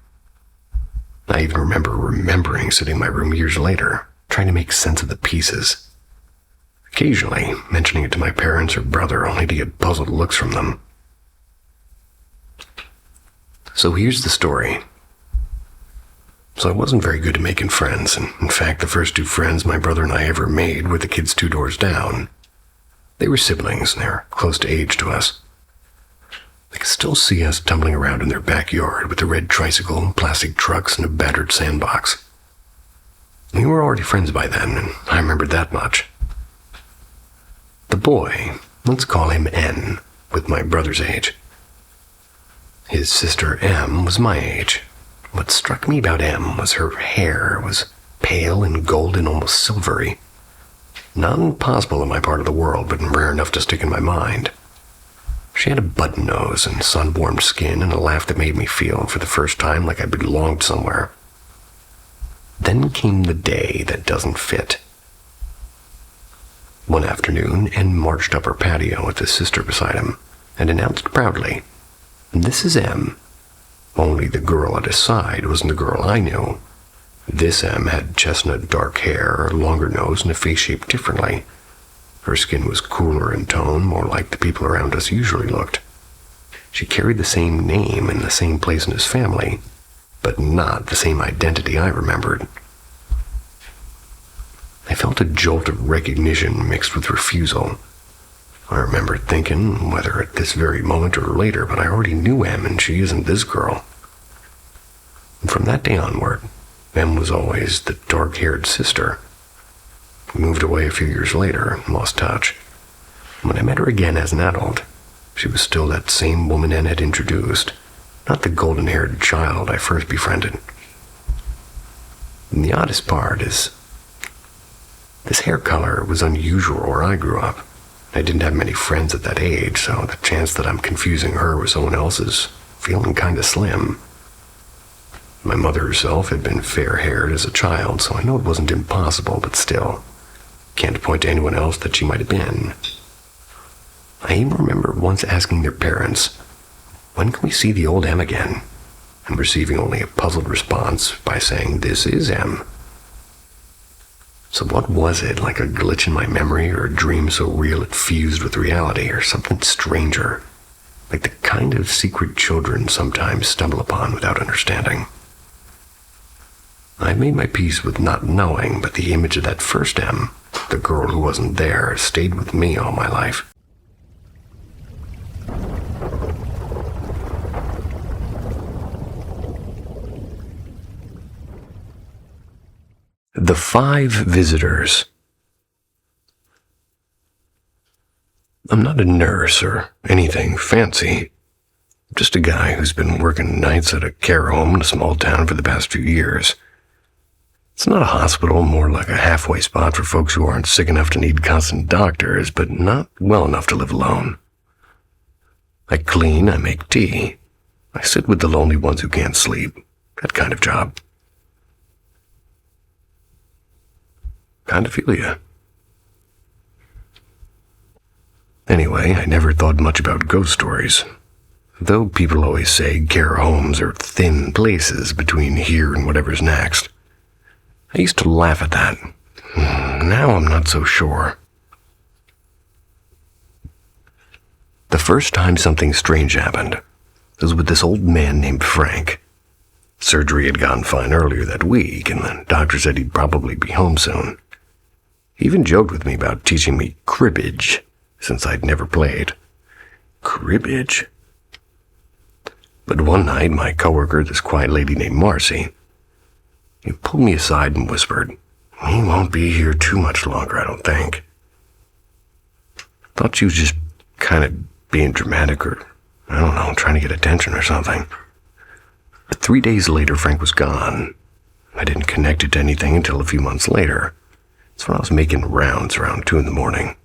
I even remember remembering sitting in my room years later, trying to make sense of the pieces. Occasionally mentioning it to my parents or brother, only to get puzzled looks from them. So here's the story. So I wasn't very good at making friends, and in fact the first 2 friends my brother and I ever made were the kids 2 doors down. They were siblings, and they were close to age to us. I could still see us tumbling around in their backyard with a red tricycle, plastic trucks, and a battered sandbox. We were already friends by then, and I remembered that much. The boy, let's call him N, with my brother's age. His sister M was my age. What struck me about M was her hair was pale and golden, almost silvery. Not impossible in my part of the world, but rare enough to stick in my mind. She had a button nose and sun-warmed skin and a laugh that made me feel, for the first time, like I belonged somewhere. Then came the day that doesn't fit. One afternoon, N marched up her patio with his sister beside him and announced proudly, "This is M." Only the girl at his side wasn't the girl I knew. This M had chestnut dark hair, a longer nose, and a face shaped differently. Her skin was cooler in tone, more like the people around us usually looked. She carried the same name and the same place in his family, but not the same identity I remembered. I felt a jolt of recognition mixed with refusal. I remember thinking, whether at this very moment or later, but I already knew M and she isn't this girl. And from that day onward, M was always the dark-haired sister. We moved away a few years later and lost touch. When I met her again as an adult, she was still that same woman Anne had introduced, not the golden-haired child I first befriended. And the oddest part is, this hair color was unusual where I grew up. I didn't have many friends at that age, so the chance that I'm confusing her with someone else is feeling kinda slim. My mother herself had been fair-haired as a child, so I know it wasn't impossible, but still, can't point to anyone else that she might have been. I even remember once asking their parents, "When can we see the old M again?" and receiving only a puzzled response by saying, "This is M." So what was it, like a glitch in my memory or a dream so real it fused with reality, or something stranger, like the kind of secret children sometimes stumble upon without understanding? I made my peace with not knowing, but the image of that first M, the girl who wasn't there, stayed with me all my life. The 5 Visitors. I'm not a nurse or anything fancy. I'm just a guy who's been working nights at a care home in a small town for the past few years. It's not a hospital, more like a halfway spot for folks who aren't sick enough to need constant doctors, but not well enough to live alone. I clean, I make tea. I sit with the lonely ones who can't sleep. That kind of job. Kinda feel ya. Anyway, I never thought much about ghost stories. Though people always say care homes are thin places between here and whatever's next. I used to laugh at that. Now I'm not so sure. The first time something strange happened was with this old man named Frank. Surgery had gone fine earlier that week, and the doctor said he'd probably be home soon. He even joked with me about teaching me cribbage, since I'd never played. Cribbage? But one night, my coworker, this quiet lady named Marcy, he pulled me aside and whispered, "He won't be here too much longer, I don't think." Thought she was just kind of being dramatic or, I don't know, trying to get attention or something. But 3 days later, Frank was gone. I didn't connect it to anything until a few months later. It's when I was making rounds around 2 a.m.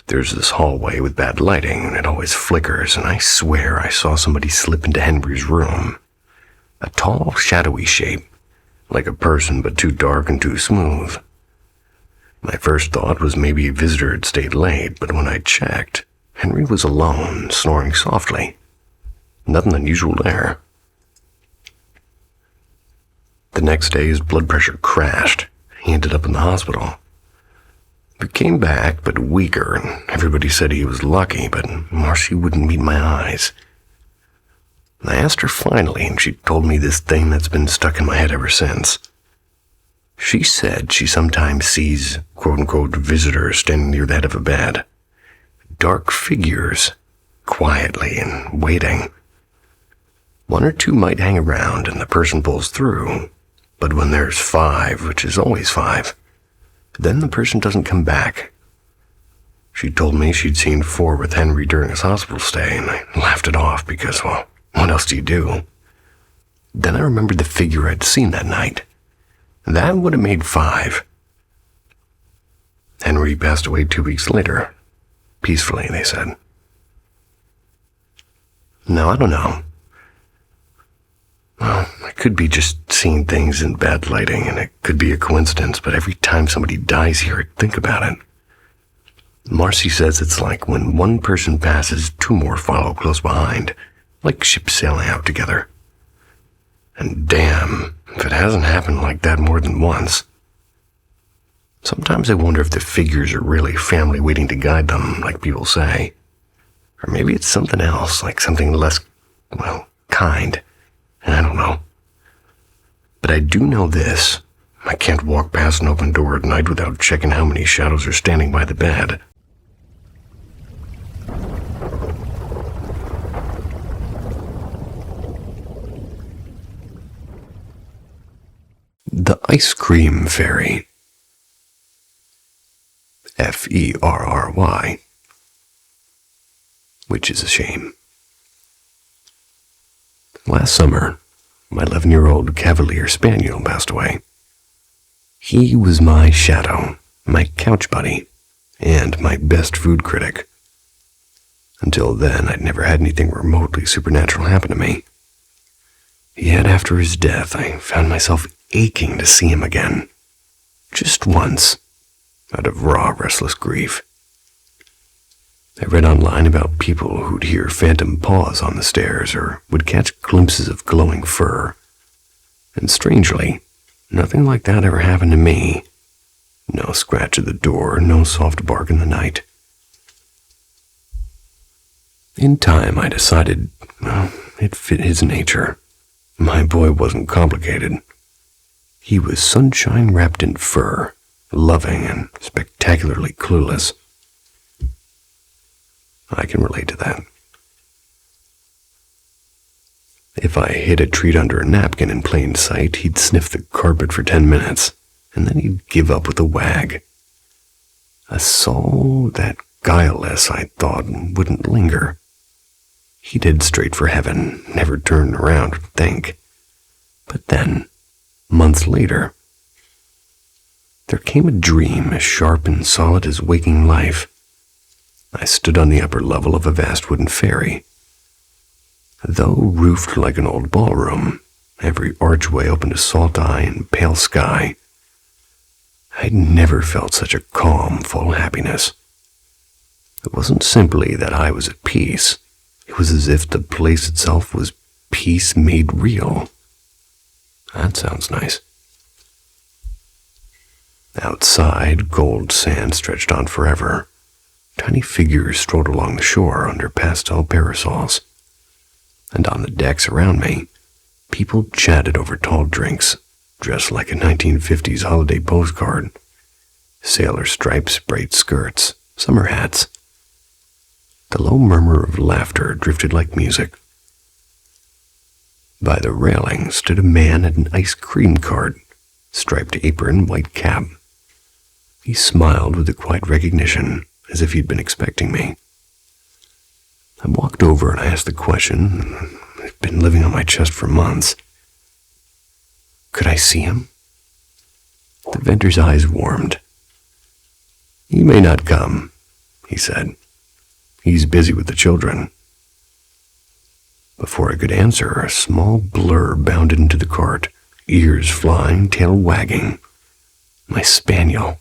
There's this hallway with bad lighting, and it always flickers, and I swear I saw somebody slip into Henry's room. A tall, shadowy shape, like a person but too dark and too smooth. My first thought was maybe a visitor had stayed late, but when I checked, Henry was alone, snoring softly. Nothing unusual there. The next day, his blood pressure crashed. He ended up in the hospital. He came back, but weaker, and everybody said he was lucky, but Marcy wouldn't meet my eyes. I asked her finally, and she told me this thing that's been stuck in my head ever since. She said she sometimes sees, quote-unquote, visitors standing near the head of a bed. Dark figures, quietly and waiting. 1 or 2 might hang around, and the person pulls through. But when there's 5, which is always 5, then the person doesn't come back. She told me she'd seen 4 with Henry during his hospital stay, and I laughed it off because, well, what else do you do? Then I remembered the figure I'd seen that night. That would have made 5. Henry passed away 2 weeks later. Peacefully, they said. Now, I don't know. Well, I could be just seeing things in bad lighting, and it could be a coincidence, but every time somebody dies here, I think about it. Marcy says it's like when one person passes, 2 more follow close behind, like ships sailing out together. And damn, if it hasn't happened like that more than once. Sometimes I wonder if the figures are really family waiting to guide them, like people say. Or maybe it's something else, like something less, well, kind. I don't know. But I do know this. I can't walk past an open door at night without checking how many shadows are standing by the bed. The Ice Cream Fairy. Ferry. which is a shame. Last summer, my 11-year-old Cavalier Spaniel passed away. He was my shadow, my couch buddy, and my best food critic. Until then, I'd never had anything remotely supernatural happen to me. Yet after his death, I found myself aching to see him again. Just once, out of raw, restless grief. I read online about people who'd hear phantom paws on the stairs or would catch glimpses of glowing fur. And strangely, nothing like that ever happened to me. No scratch at the door, no soft bark in the night. In time, I decided, it fit his nature. My boy wasn't complicated. He was sunshine wrapped in fur, loving and spectacularly clueless. I can relate to that. If I hid a treat under a napkin in plain sight, he'd sniff the carpet for 10 minutes, and then he'd give up with a wag. A soul that guileless, I thought, wouldn't linger. He'd head straight for heaven, never turn around or think. But then, months later, there came a dream as sharp and solid as waking life. I stood on the upper level of a vast wooden ferry. Though roofed like an old ballroom, every archway opened to salt eye and pale sky. I'd never felt such a calm, full happiness. It wasn't simply that I was at peace. It was as if the place itself was peace made real. That sounds nice. Outside, gold sand stretched on forever. Tiny figures strolled along the shore under pastel parasols. And on the decks around me, people chatted over tall drinks, dressed like a 1950s holiday postcard. Sailor stripes, braid skirts, summer hats. The low murmur of laughter drifted like music. By the railing stood a man at an ice cream cart, striped apron, white cap. He smiled with a quiet recognition, as if he'd been expecting me. I walked over and I asked the question I've been living on my chest for months. Could I see him? The vendor's eyes warmed. "He may not come," he said. "He's busy with the children." Before I could answer, a small blur bounded into the cart, ears flying, tail wagging. My spaniel.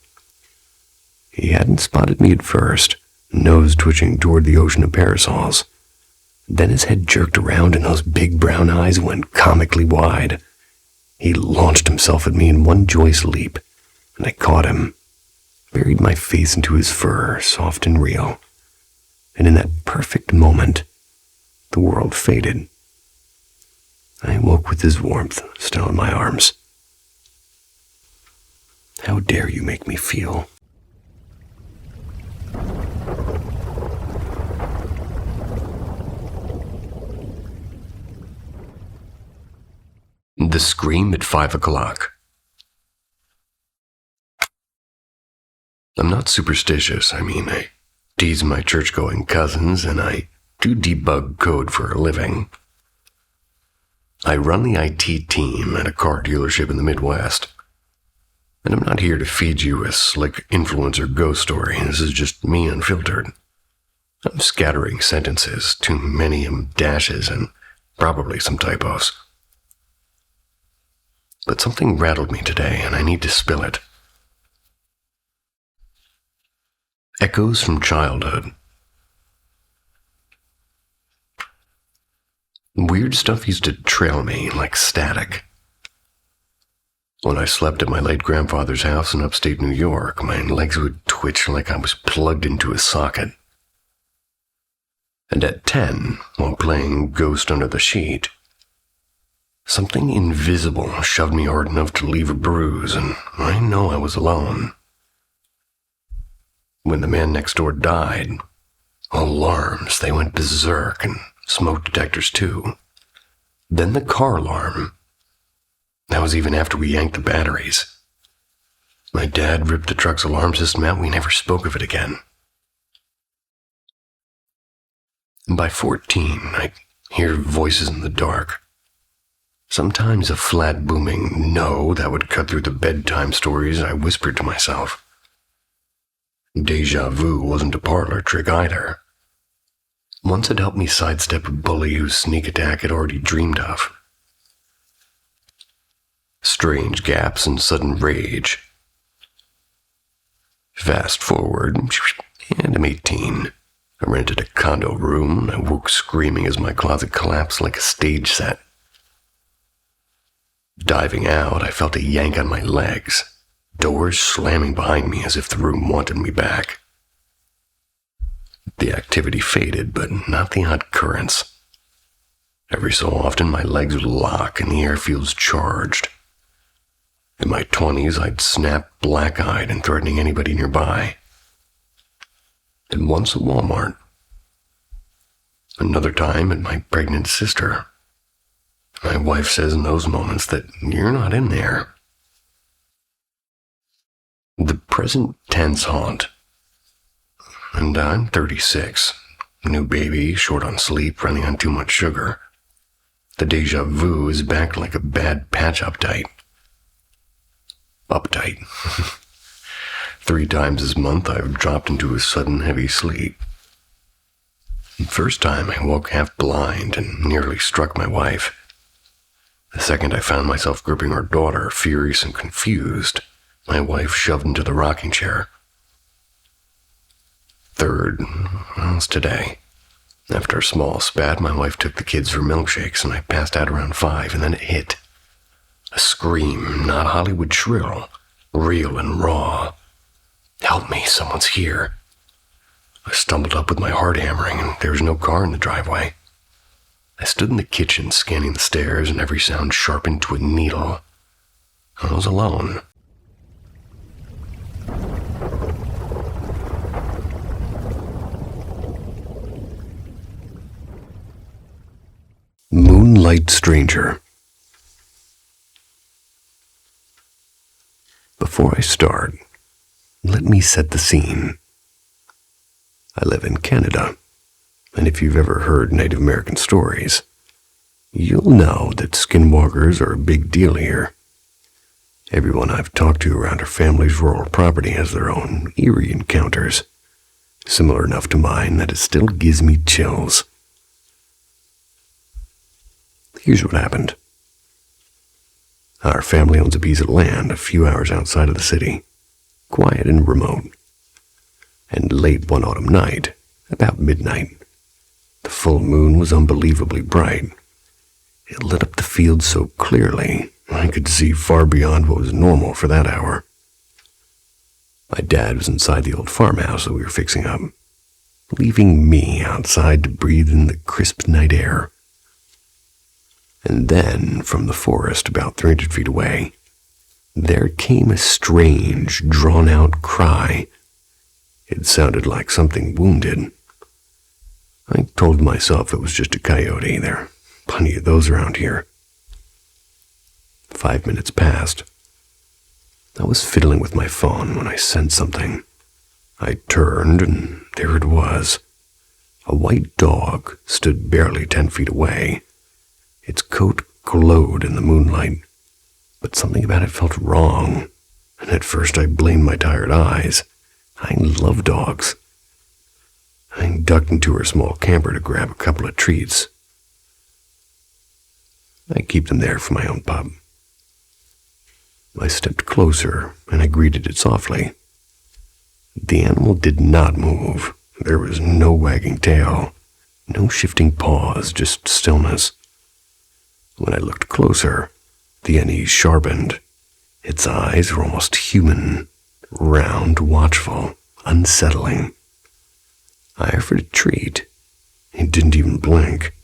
He hadn't spotted me at first, nose twitching toward the ocean of parasols. Then his head jerked around and those big brown eyes went comically wide. He launched himself at me in one joyous leap, and I caught him, buried my face into his fur, soft and real. And in that perfect moment, the world faded. I woke with his warmth still in my arms. How dare you make me feel? The scream at 5 o'clock. I'm not superstitious. I tease my church-going cousins, and I do debug code for a living. I run the IT team at a car dealership in the Midwest. And I'm not here to feed you a slick influencer ghost story. This is just me unfiltered. I'm scattering sentences, too many dashes, and probably some typos. But something rattled me today, and I need to spill it. Echoes from childhood. Weird stuff used to trail me like static. When I slept at my late grandfather's house in upstate New York, my legs would twitch like I was plugged into a socket. And at 10, while playing Ghost Under the Sheet, something invisible shoved me hard enough to leave a bruise, and I know I was alone. When the man next door died, alarms, they went berserk, and smoke detectors too. Then the car alarm. That was even after we yanked the batteries. My dad ripped the truck's alarm system out, and we never spoke of it again. By 14, I hear voices in the dark. Sometimes a flat booming no that would cut through the bedtime stories I whispered to myself. Deja vu wasn't a parlor trick either. Once it helped me sidestep a bully whose sneak attack I'd already dreamed of. Strange gaps and sudden rage. Fast forward, and I'm 18. I rented a condo room and I woke screaming as my closet collapsed like a stage set. Diving out, I felt a yank on my legs, doors slamming behind me as if the room wanted me back. The activity faded, but not the odd currents. Every so often, my legs would lock and the air feels charged. In my 20s, I'd snap black-eyed and threatening anybody nearby. And once at Walmart. Another time at my pregnant sister. My wife says in those moments that you're not in there. The present tense haunt. And I'm 36. New baby, short on sleep, running on too much sugar. The deja vu is back like a bad patch uptight. Uptight. 3 times this month I've dropped into a sudden heavy sleep. The first time I woke half blind and nearly struck my wife. The second I found myself gripping our daughter, furious and confused, my wife shoved into the rocking chair. Third, well, it's today. After a small spat, my wife took the kids for milkshakes and I passed out around 5, and then it hit. A scream, not Hollywood shrill, real and raw. Help me, someone's here. I stumbled up with my heart hammering and there was no car in the driveway. I stood in the kitchen scanning the stairs and every sound sharpened to a needle. I was alone. Moonlight Stranger. Before I start, let me set the scene. I live in Canada, and if you've ever heard Native American stories, you'll know that skinwalkers are a big deal here. Everyone I've talked to around our family's rural property has their own eerie encounters, similar enough to mine that it still gives me chills. Here's what happened. Our family owns a piece of land a few hours outside of the city, quiet and remote. And late one autumn night, about midnight, the full moon was unbelievably bright. It lit up the field so clearly, I could see far beyond what was normal for that hour. My dad was inside the old farmhouse that we were fixing up, leaving me outside to breathe in the crisp night air. And then, from the forest about 300 feet away, there came a strange, drawn-out cry. It sounded like something wounded. I told myself it was just a coyote. There are plenty of those around here. 5 minutes passed. I was fiddling with my phone when I sensed something. I turned, and there it was. A white dog stood barely 10 feet away. Its coat glowed in the moonlight, but something about it felt wrong, and at first I blamed my tired eyes. I love dogs. I ducked into her small camper to grab a couple of treats. I keep them there for my own pup. I stepped closer, and I greeted it softly. The animal did not move. There was no wagging tail, no shifting paws, just stillness. When I looked closer, the unease sharpened. Its eyes were almost human, round, watchful, unsettling. I offered a treat. It didn't even blink.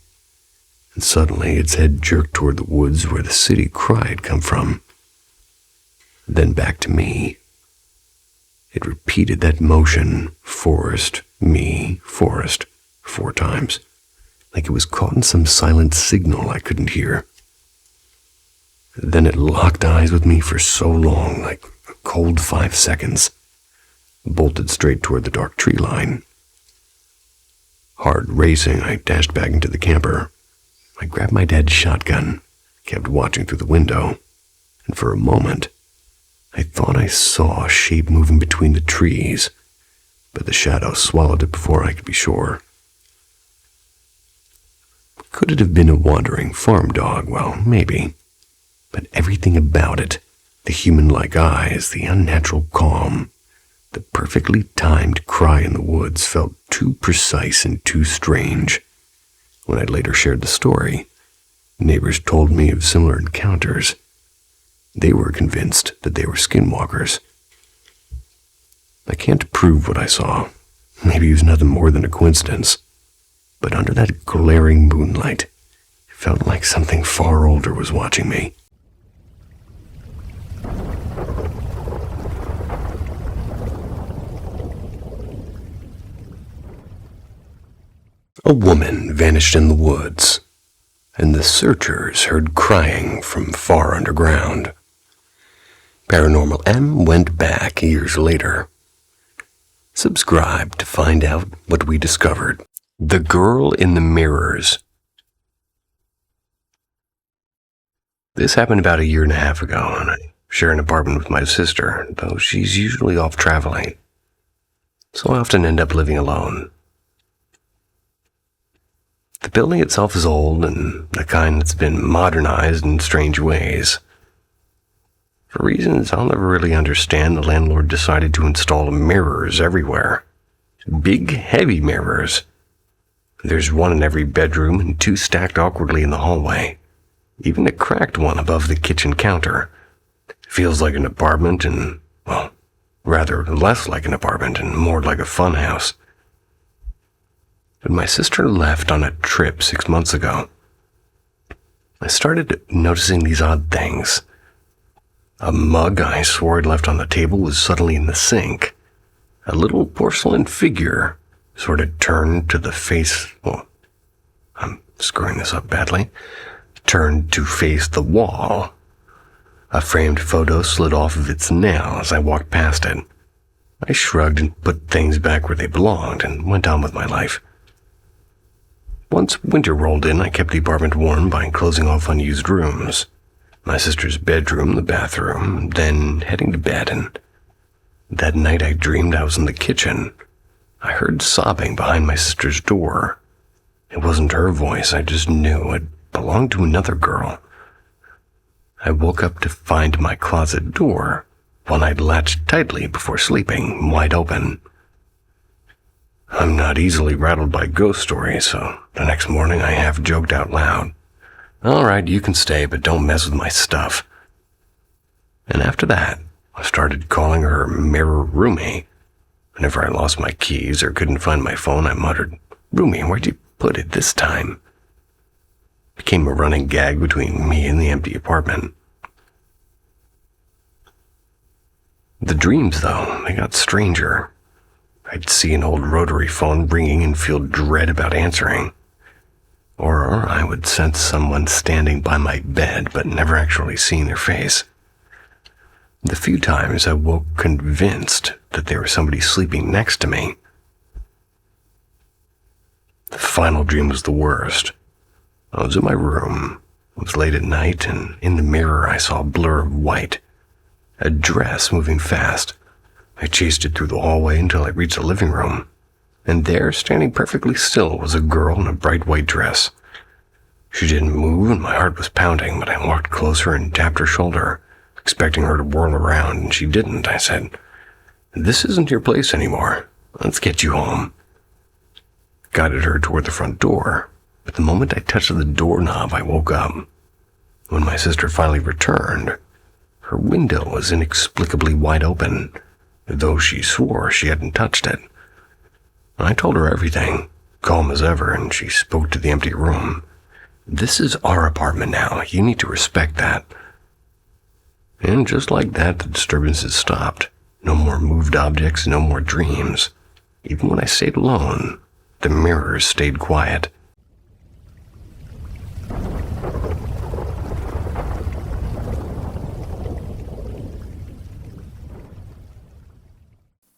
And suddenly its head jerked toward the woods where the city cry had come from. Then back to me. It repeated that motion, forest, me, forest, 4 times. Like it was caught in some silent signal I couldn't hear. Then it locked eyes with me for so long, like a cold 5 seconds, bolted straight toward the dark tree line. Heart racing, I dashed back into the camper. I grabbed my dad's shotgun, kept watching through the window, and for a moment, I thought I saw a shape moving between the trees, but the shadow swallowed it before I could be sure. Could it have been a wandering farm dog? Well, maybe. But everything about it, the human-like eyes, the unnatural calm, the perfectly timed cry in the woods felt too precise and too strange. When I later shared the story, neighbors told me of similar encounters. They were convinced that they were skinwalkers. I can't prove what I saw. Maybe it was nothing more than a coincidence. But under that glaring moonlight, it felt like something far older was watching me. A woman vanished in the woods, and the searchers heard crying from far underground. Paranormal M went back years later. Subscribe to find out what we discovered. The Girl in the Mirrors. This happened about 1.5 years ago, and I share an apartment with my sister, though she's usually off traveling, so I often end up living alone. The building itself is old and the kind that's been modernized in strange ways. For reasons I'll never really understand, the landlord decided to install mirrors everywhere. Big, heavy mirrors. There's one in every bedroom and 2 stacked awkwardly in the hallway. Even a cracked one above the kitchen counter. Feels like an apartment and, well, rather less like an apartment and more like a funhouse. When my sister left on a trip 6 months ago, I started noticing these odd things. A mug I swore I'd left on the table was suddenly in the sink. A little porcelain figure sort of turned to the face, well, I'm screwing this up badly, turned to face the wall. A framed photo slid off of its nail as I walked past it. I shrugged and put things back where they belonged and went on with my life. Once winter rolled in, I kept the apartment warm by closing off unused rooms. My sister's bedroom, the bathroom, then heading to bed, and that night I dreamed I was in the kitchen. I heard sobbing behind my sister's door. It wasn't her voice, I just knew it belonged to another girl. I woke up to find my closet door, one I'd latched tightly before sleeping, wide open. I'm not easily rattled by ghost stories, so the next morning I half joked out loud, "All right, you can stay, but don't mess with my stuff." And after that, I started calling her mirror roomie. Whenever I lost my keys or couldn't find my phone, I muttered, "Roomie, where'd you put it this time?" It became a running gag between me and the empty apartment. The dreams, though, they got stranger. I'd see an old rotary phone ringing and feel dread about answering. Or I would sense someone standing by my bed, but never actually seeing their face. The few times I woke convinced that there was somebody sleeping next to me. The final dream was the worst. I was in my room. It was late at night, and in the mirror I saw a blur of white. A dress moving fast. I chased it through the hallway until I reached the living room, and there, standing perfectly still, was a girl in a bright white dress. She didn't move, and my heart was pounding, but I walked closer and tapped her shoulder, expecting her to whirl around, and she didn't. I said, "This isn't your place anymore. Let's get you home." Guided her toward the front door, but the moment I touched the doorknob, I woke up. When my sister finally returned, her window was inexplicably wide open, though she swore she hadn't touched it. I told her everything, calm as ever, and she spoke to the empty room. "This is our apartment now. You need to respect that." And just like that, the disturbances stopped. No more moved objects, no more dreams. Even when I stayed alone, the mirrors stayed quiet.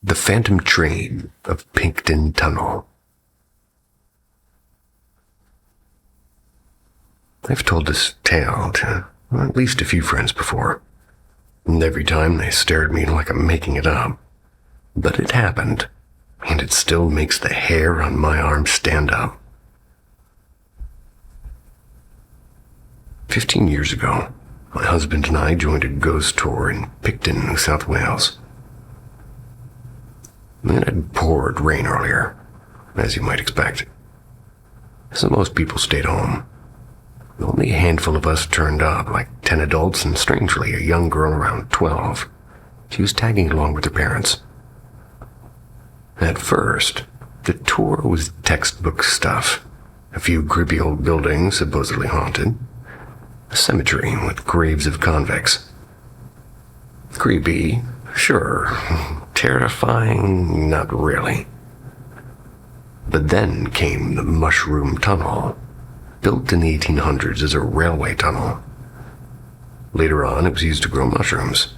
The Phantom Train of Pinkton Tunnel. I've told this tale to at least a few friends before, and every time they stare at me like I'm making it up. But it happened, and it still makes the hair on my arm stand up. 15 years ago, my husband and I joined a ghost tour in Picton, New South Wales. It had poured rain earlier, as you might expect, so most people stayed home. Only a handful of us turned up, like 10 adults and, strangely, a young girl around 12. She was tagging along with her parents. At first, the tour was textbook stuff. A few creepy old buildings supposedly haunted. A cemetery with graves of convicts. Creepy, sure. Terrifying, not really. But then came the Mushroom Tunnel, built in the 1800s as a railway tunnel. Later on, it was used to grow mushrooms.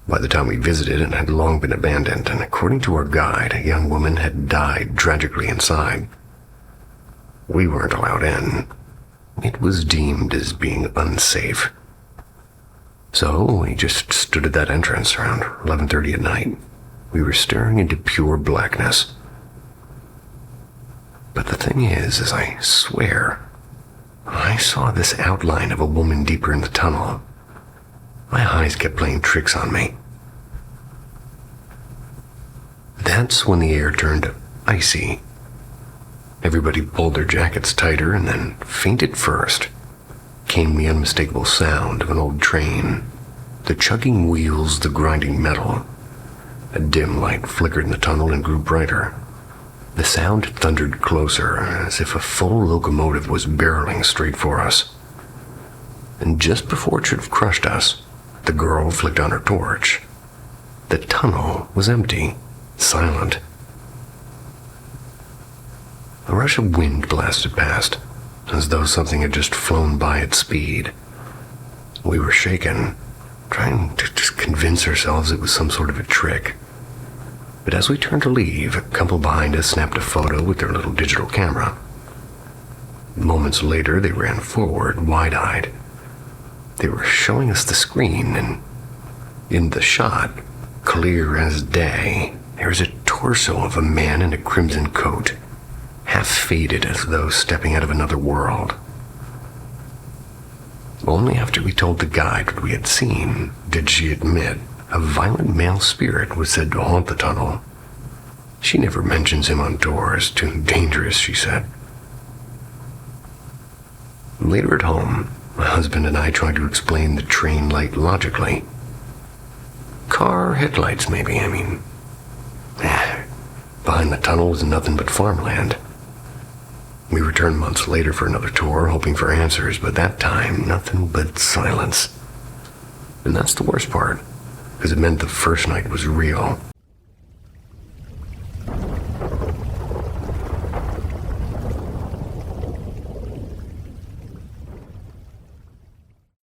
By the time we visited, it had long been abandoned, and according to our guide, a young woman had died tragically inside. We weren't allowed in. It was deemed as being unsafe. So we just stood at that entrance around 11:30 at night. We were staring into pure blackness. But the thing is I swear, I saw this outline of a woman deeper in the tunnel. My eyes kept playing tricks on me. That's when the air turned icy. Everybody pulled their jackets tighter, and then, faint at first, came the unmistakable sound of an old train. The chugging wheels, the grinding metal. A dim light flickered in the tunnel and grew brighter. The sound thundered closer, as if a full locomotive was barreling straight for us. And just before it should have crushed us, the girl flicked on her torch. The tunnel was empty, silent. A rush of wind blasted past, as though something had just flown by at speed. We were shaken, trying to just convince ourselves it was some sort of a trick. But as we turned to leave, a couple behind us snapped a photo with their little digital camera. Moments later, they ran forward, wide-eyed. They were showing us the screen, and in the shot, clear as day, there was a torso of a man in a crimson coat, half faded as though stepping out of another world. Only after we told the guide what we had seen did she admit a violent male spirit was said to haunt the tunnel. She never mentions him on tours, too dangerous, she said. Later at home, my husband and I tried to explain the train light logically. Car headlights, maybe, behind the tunnel was nothing but farmland. We returned months later for another tour, hoping for answers, but that time, nothing but silence. And that's the worst part, because it meant the first night was real.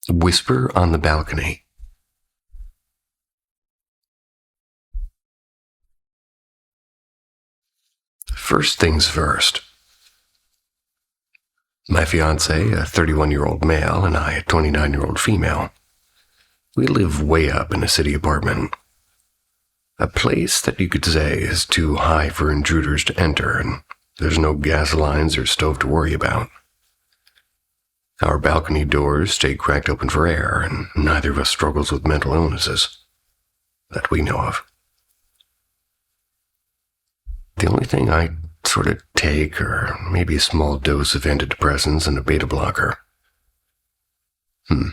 Whisper on the balcony. First things first. My fiancé, a 31-year-old male, and I, a 29-year-old female. We live way up in a city apartment. A place that you could say is too high for intruders to enter, and there's no gas lines or stove to worry about. Our balcony doors stay cracked open for air, and neither of us struggles with mental illnesses that we know of. The only thing I sort of take, or maybe a small dose of antidepressants and a beta blocker. We're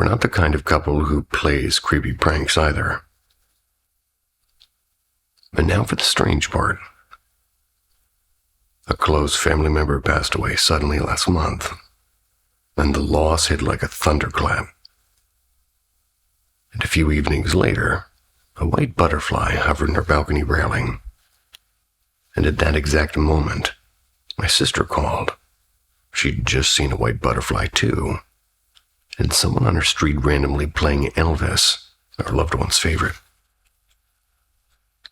not the kind of couple who plays creepy pranks either. And now for the strange part. A close family member passed away suddenly last month, and the loss hit like a thunderclap. And a few evenings later, a white butterfly hovered in our balcony railing. And at that exact moment, my sister called. She'd just seen a white butterfly too, and someone on her street randomly playing Elvis, our loved one's favorite.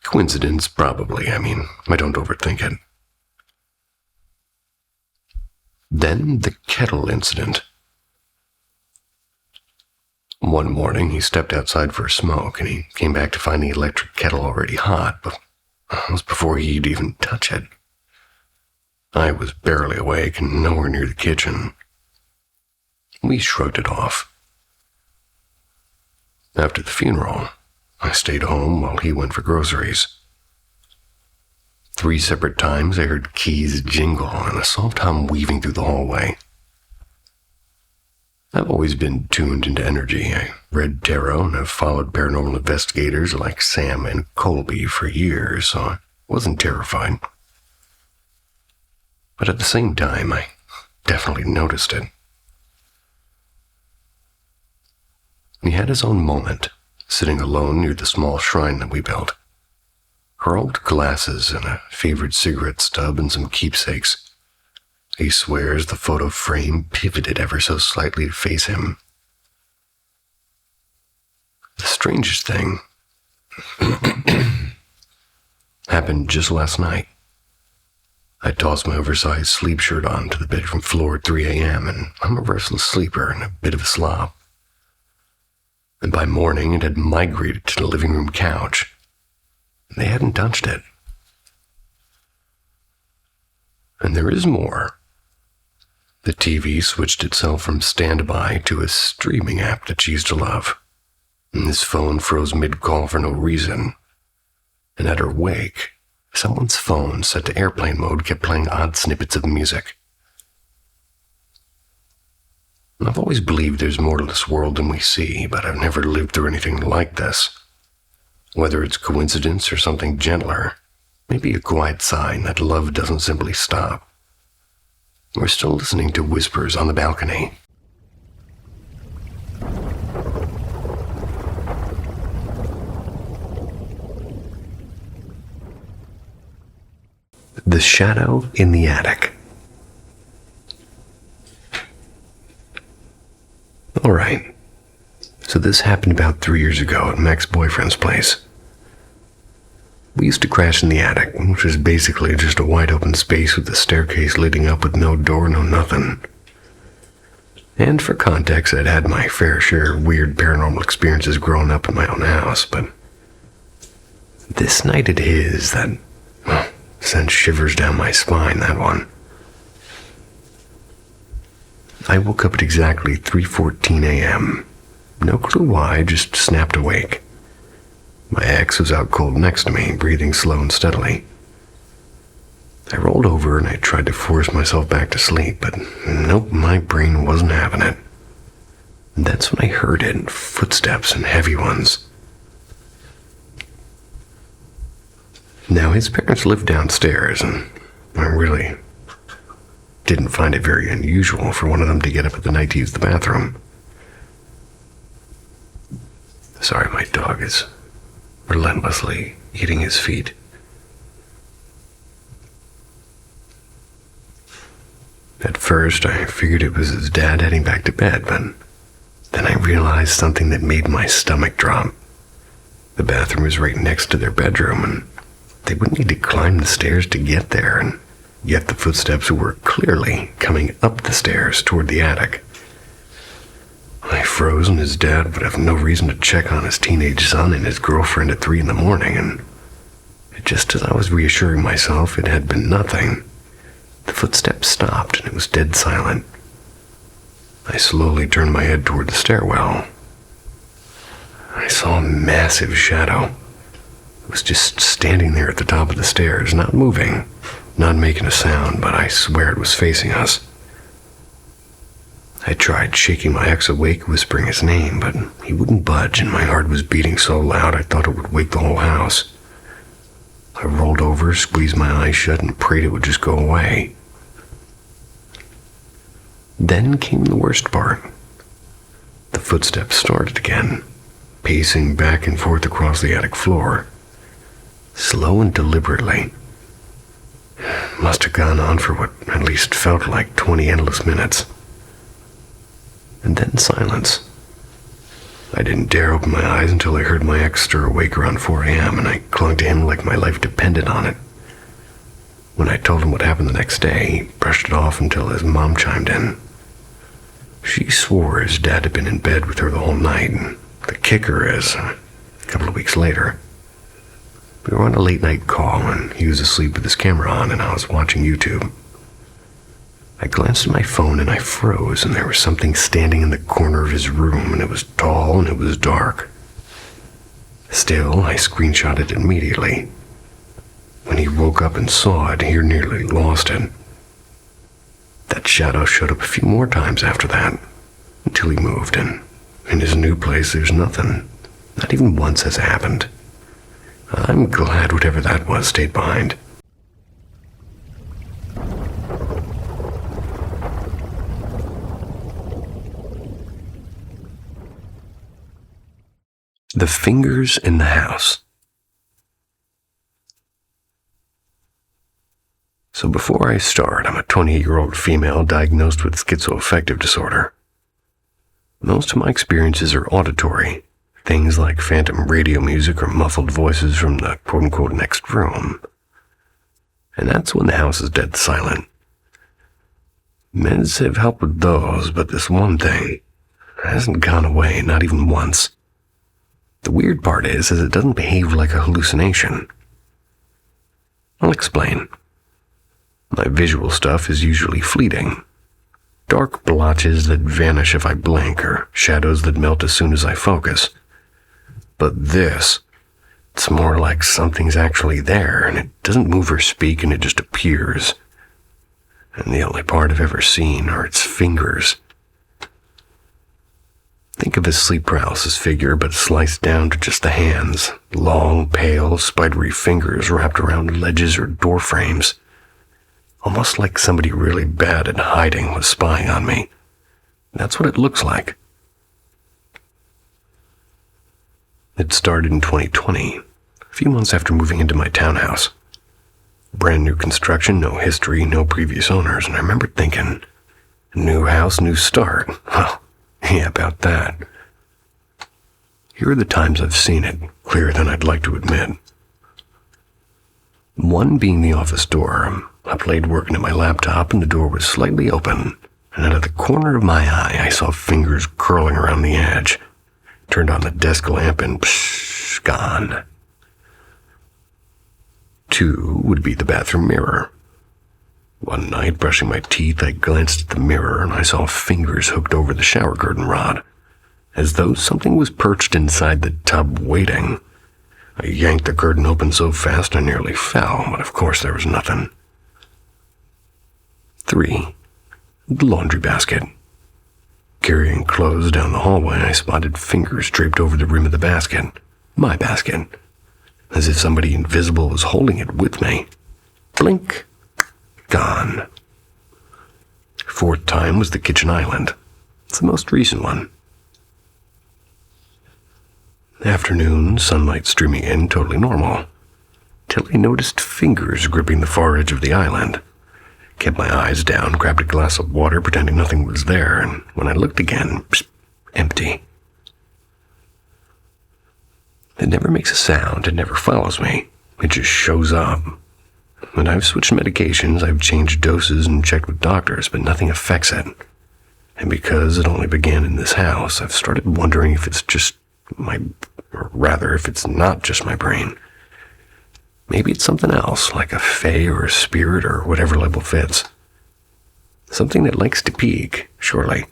Coincidence, probably. I don't overthink it. Then the kettle incident. One morning, he stepped outside for a smoke, and he came back to find the electric kettle already hot, but it was before he'd even touch it. I was barely awake and nowhere near the kitchen. We shrugged it off. After the funeral, I stayed home while he went for groceries. 3 separate times I heard keys jingle and a soft hum weaving through the hallway. I've always been tuned into energy. I read tarot and have followed paranormal investigators like Sam and Colby for years, so I wasn't terrified. But at the same time, I definitely noticed it. He had his own moment, sitting alone near the small shrine that we built. Her old glasses and a favorite cigarette stub and some keepsakes. He swears the photo frame pivoted ever so slightly to face him. The strangest thing happened just last night. I tossed my oversized sleep shirt on to the bedroom floor at 3 a.m., and I'm a restless sleeper and a bit of a slob. And by morning, it had migrated to the living room couch. They hadn't touched it. And there is more. The TV switched itself from standby to a streaming app that she used to love. And his phone froze mid-call for no reason. And at her wake, someone's phone set to airplane mode kept playing odd snippets of music. I've always believed there's more to this world than we see, but I've never lived through anything like this. Whether it's coincidence or something gentler, maybe a quiet sign that love doesn't simply stop. We're still listening to whispers on the balcony. The Shadow in the Attic. Alright, so this happened about 3 years ago at Mac's boyfriend's place. We used to crash in the attic, which was basically just a wide open space with a staircase leading up with no door, no nothing. And for context, I'd had my fair share of weird paranormal experiences growing up in my own house, but this night it is that, sent shivers down my spine, that one. I woke up at exactly 3:14 a.m. No clue why, just snapped awake. My ex was out cold next to me, breathing slow and steadily. I rolled over and I tried to force myself back to sleep, but nope, my brain wasn't having it. And that's when I heard it, footsteps and heavy ones. Now, his parents lived downstairs, and I really didn't find it very unusual for one of them to get up at the night to use the bathroom. Sorry, my dog is relentlessly eating his feet. At first, I figured it was his dad heading back to bed, but then I realized something that made my stomach drop. The bathroom was right next to their bedroom, and they wouldn't need to climb the stairs to get there, and yet the footsteps were clearly coming up the stairs toward the attic. I froze, and his dad would have no reason to check on his teenage son and his girlfriend at 3 in the morning, and just as I was reassuring myself it had been nothing, the footsteps stopped and it was dead silent. I slowly turned my head toward the stairwell. I saw a massive shadow. It was just standing there at the top of the stairs, not moving, not making a sound, but I swear it was facing us. I tried shaking my ex awake, whispering his name, but he wouldn't budge, and my heart was beating so loud I thought it would wake the whole house. I rolled over, squeezed my eyes shut, and prayed it would just go away. Then came the worst part. The footsteps started again, pacing back and forth across the attic floor, slow and deliberately. Must have gone on for what at least felt like 20 endless minutes. And then silence. I didn't dare open my eyes until I heard my ex stir awake around 4 a.m., and I clung to him like my life depended on it. When I told him what happened the next day, he brushed it off until his mom chimed in. She swore his dad had been in bed with her the whole night, and the kicker is, a couple of weeks later, we were on a late-night call, and he was asleep with his camera on, and I was watching YouTube. I glanced at my phone, and I froze, and there was something standing in the corner of his room, and it was tall, and it was dark. Still, I screenshotted it immediately. When he woke up and saw it, he nearly lost it. That shadow showed up a few more times after that, until he moved, and in his new place there's nothing. Not even once has happened. I'm glad whatever that was stayed behind. The fingers in the house. So before I start, I'm a 28-year-old female diagnosed with schizoaffective disorder. Most of my experiences are auditory, things like phantom radio music or muffled voices from the quote-unquote next room. And that's when the house is dead silent. Meds have helped with those, but this one thing hasn't gone away, not even once. The weird part is it doesn't behave like a hallucination. I'll explain. My visual stuff is usually fleeting. Dark blotches that vanish if I blink, or shadows that melt as soon as I focus. But this, it's more like something's actually there, and it doesn't move or speak, and it just appears. And the only part I've ever seen are its fingers. Think of a sleep paralysis figure, but sliced down to just the hands. Long, pale, spidery fingers wrapped around ledges or door frames. Almost like somebody really bad at hiding was spying on me. That's what it looks like. It started in 2020, a few months after moving into my townhouse. Brand new construction, no history, no previous owners, and I remember thinking, new house, new start. Well, yeah, about that. Here are the times I've seen it, clearer than I'd like to admit. One being the office door. I'm up late working at my laptop, and the door was slightly open, and out of the corner of my eye, I saw fingers curling around the edge. Turned on the desk lamp, and psh, gone. Two would be the bathroom mirror. One night, brushing my teeth, I glanced at the mirror, and I saw fingers hooked over the shower curtain rod, as though something was perched inside the tub waiting. I yanked the curtain open so fast I nearly fell, but of course there was nothing. 3. The laundry basket. Carrying clothes down the hallway, I spotted fingers draped over the rim of the basket. My basket. As if somebody invisible was holding it with me. Blink. Gone. 4th time was the kitchen island. It's the most recent one. Afternoon, sunlight streaming in, totally normal. Till I noticed fingers gripping the far edge of the island. Kept my eyes down, grabbed a glass of water, pretending nothing was there, and when I looked again, psh, empty. It never makes a sound, it never follows me. It just shows up. And I've switched medications, I've changed doses and checked with doctors, but nothing affects it. And because it only began in this house, I've started wondering if it's just or rather, if it's not just my brain. Maybe it's something else, like a fae or a spirit or whatever label fits. Something that likes to peek, surely.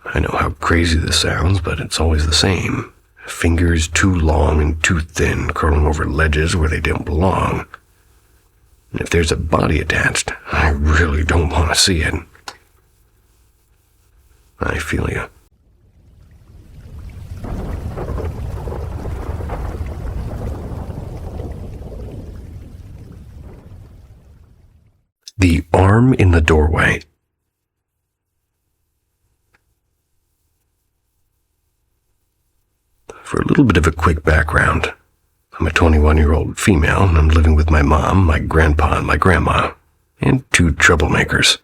I know how crazy this sounds, but it's always the same. Fingers too long and too thin, curling over ledges where they don't belong. And if there's a body attached, I really don't want to see it. I feel you. The arm in the doorway. For a little bit of a quick background, I'm a 21-year-old female, and I'm living with my mom, my grandpa, and my grandma, and 2 troublemakers,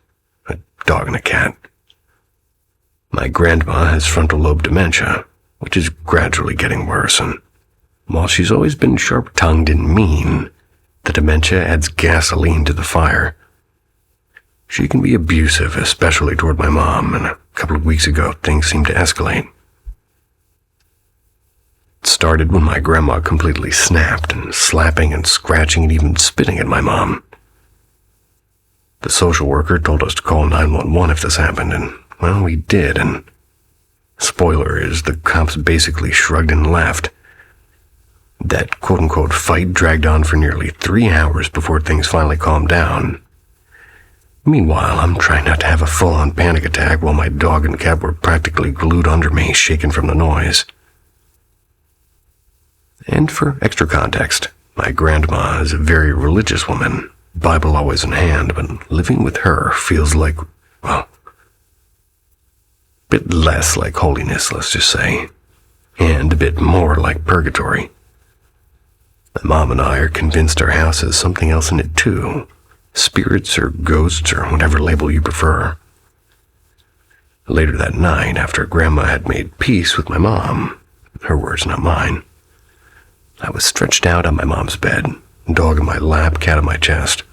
a dog and a cat. My grandma has frontal lobe dementia, which is gradually getting worse, and while she's always been sharp-tongued and mean, The dementia adds gasoline to the fire. She can be abusive, especially toward my mom, and a couple of weeks ago, things seemed to escalate. It started when my grandma completely snapped and slapping and scratching and even spitting at my mom. The social worker told us to call 911 if this happened, and, well, we did, and spoiler is the cops basically shrugged and left. That quote-unquote fight dragged on for nearly 3 hours before things finally calmed down. Meanwhile, I'm trying not to have a full-on panic attack while my dog and cat were practically glued under me, shaken from the noise. And for extra context, my grandma is a very religious woman, Bible always in hand, but living with her feels like, well, a bit less like holiness, let's just say, and a bit more like purgatory. My mom and I are convinced our house has something else in it too. Spirits or ghosts or whatever label you prefer. Later that night, after Grandma had made peace with my mom, her words, not mine, I was stretched out on my mom's bed, dog in my lap, cat on my chest,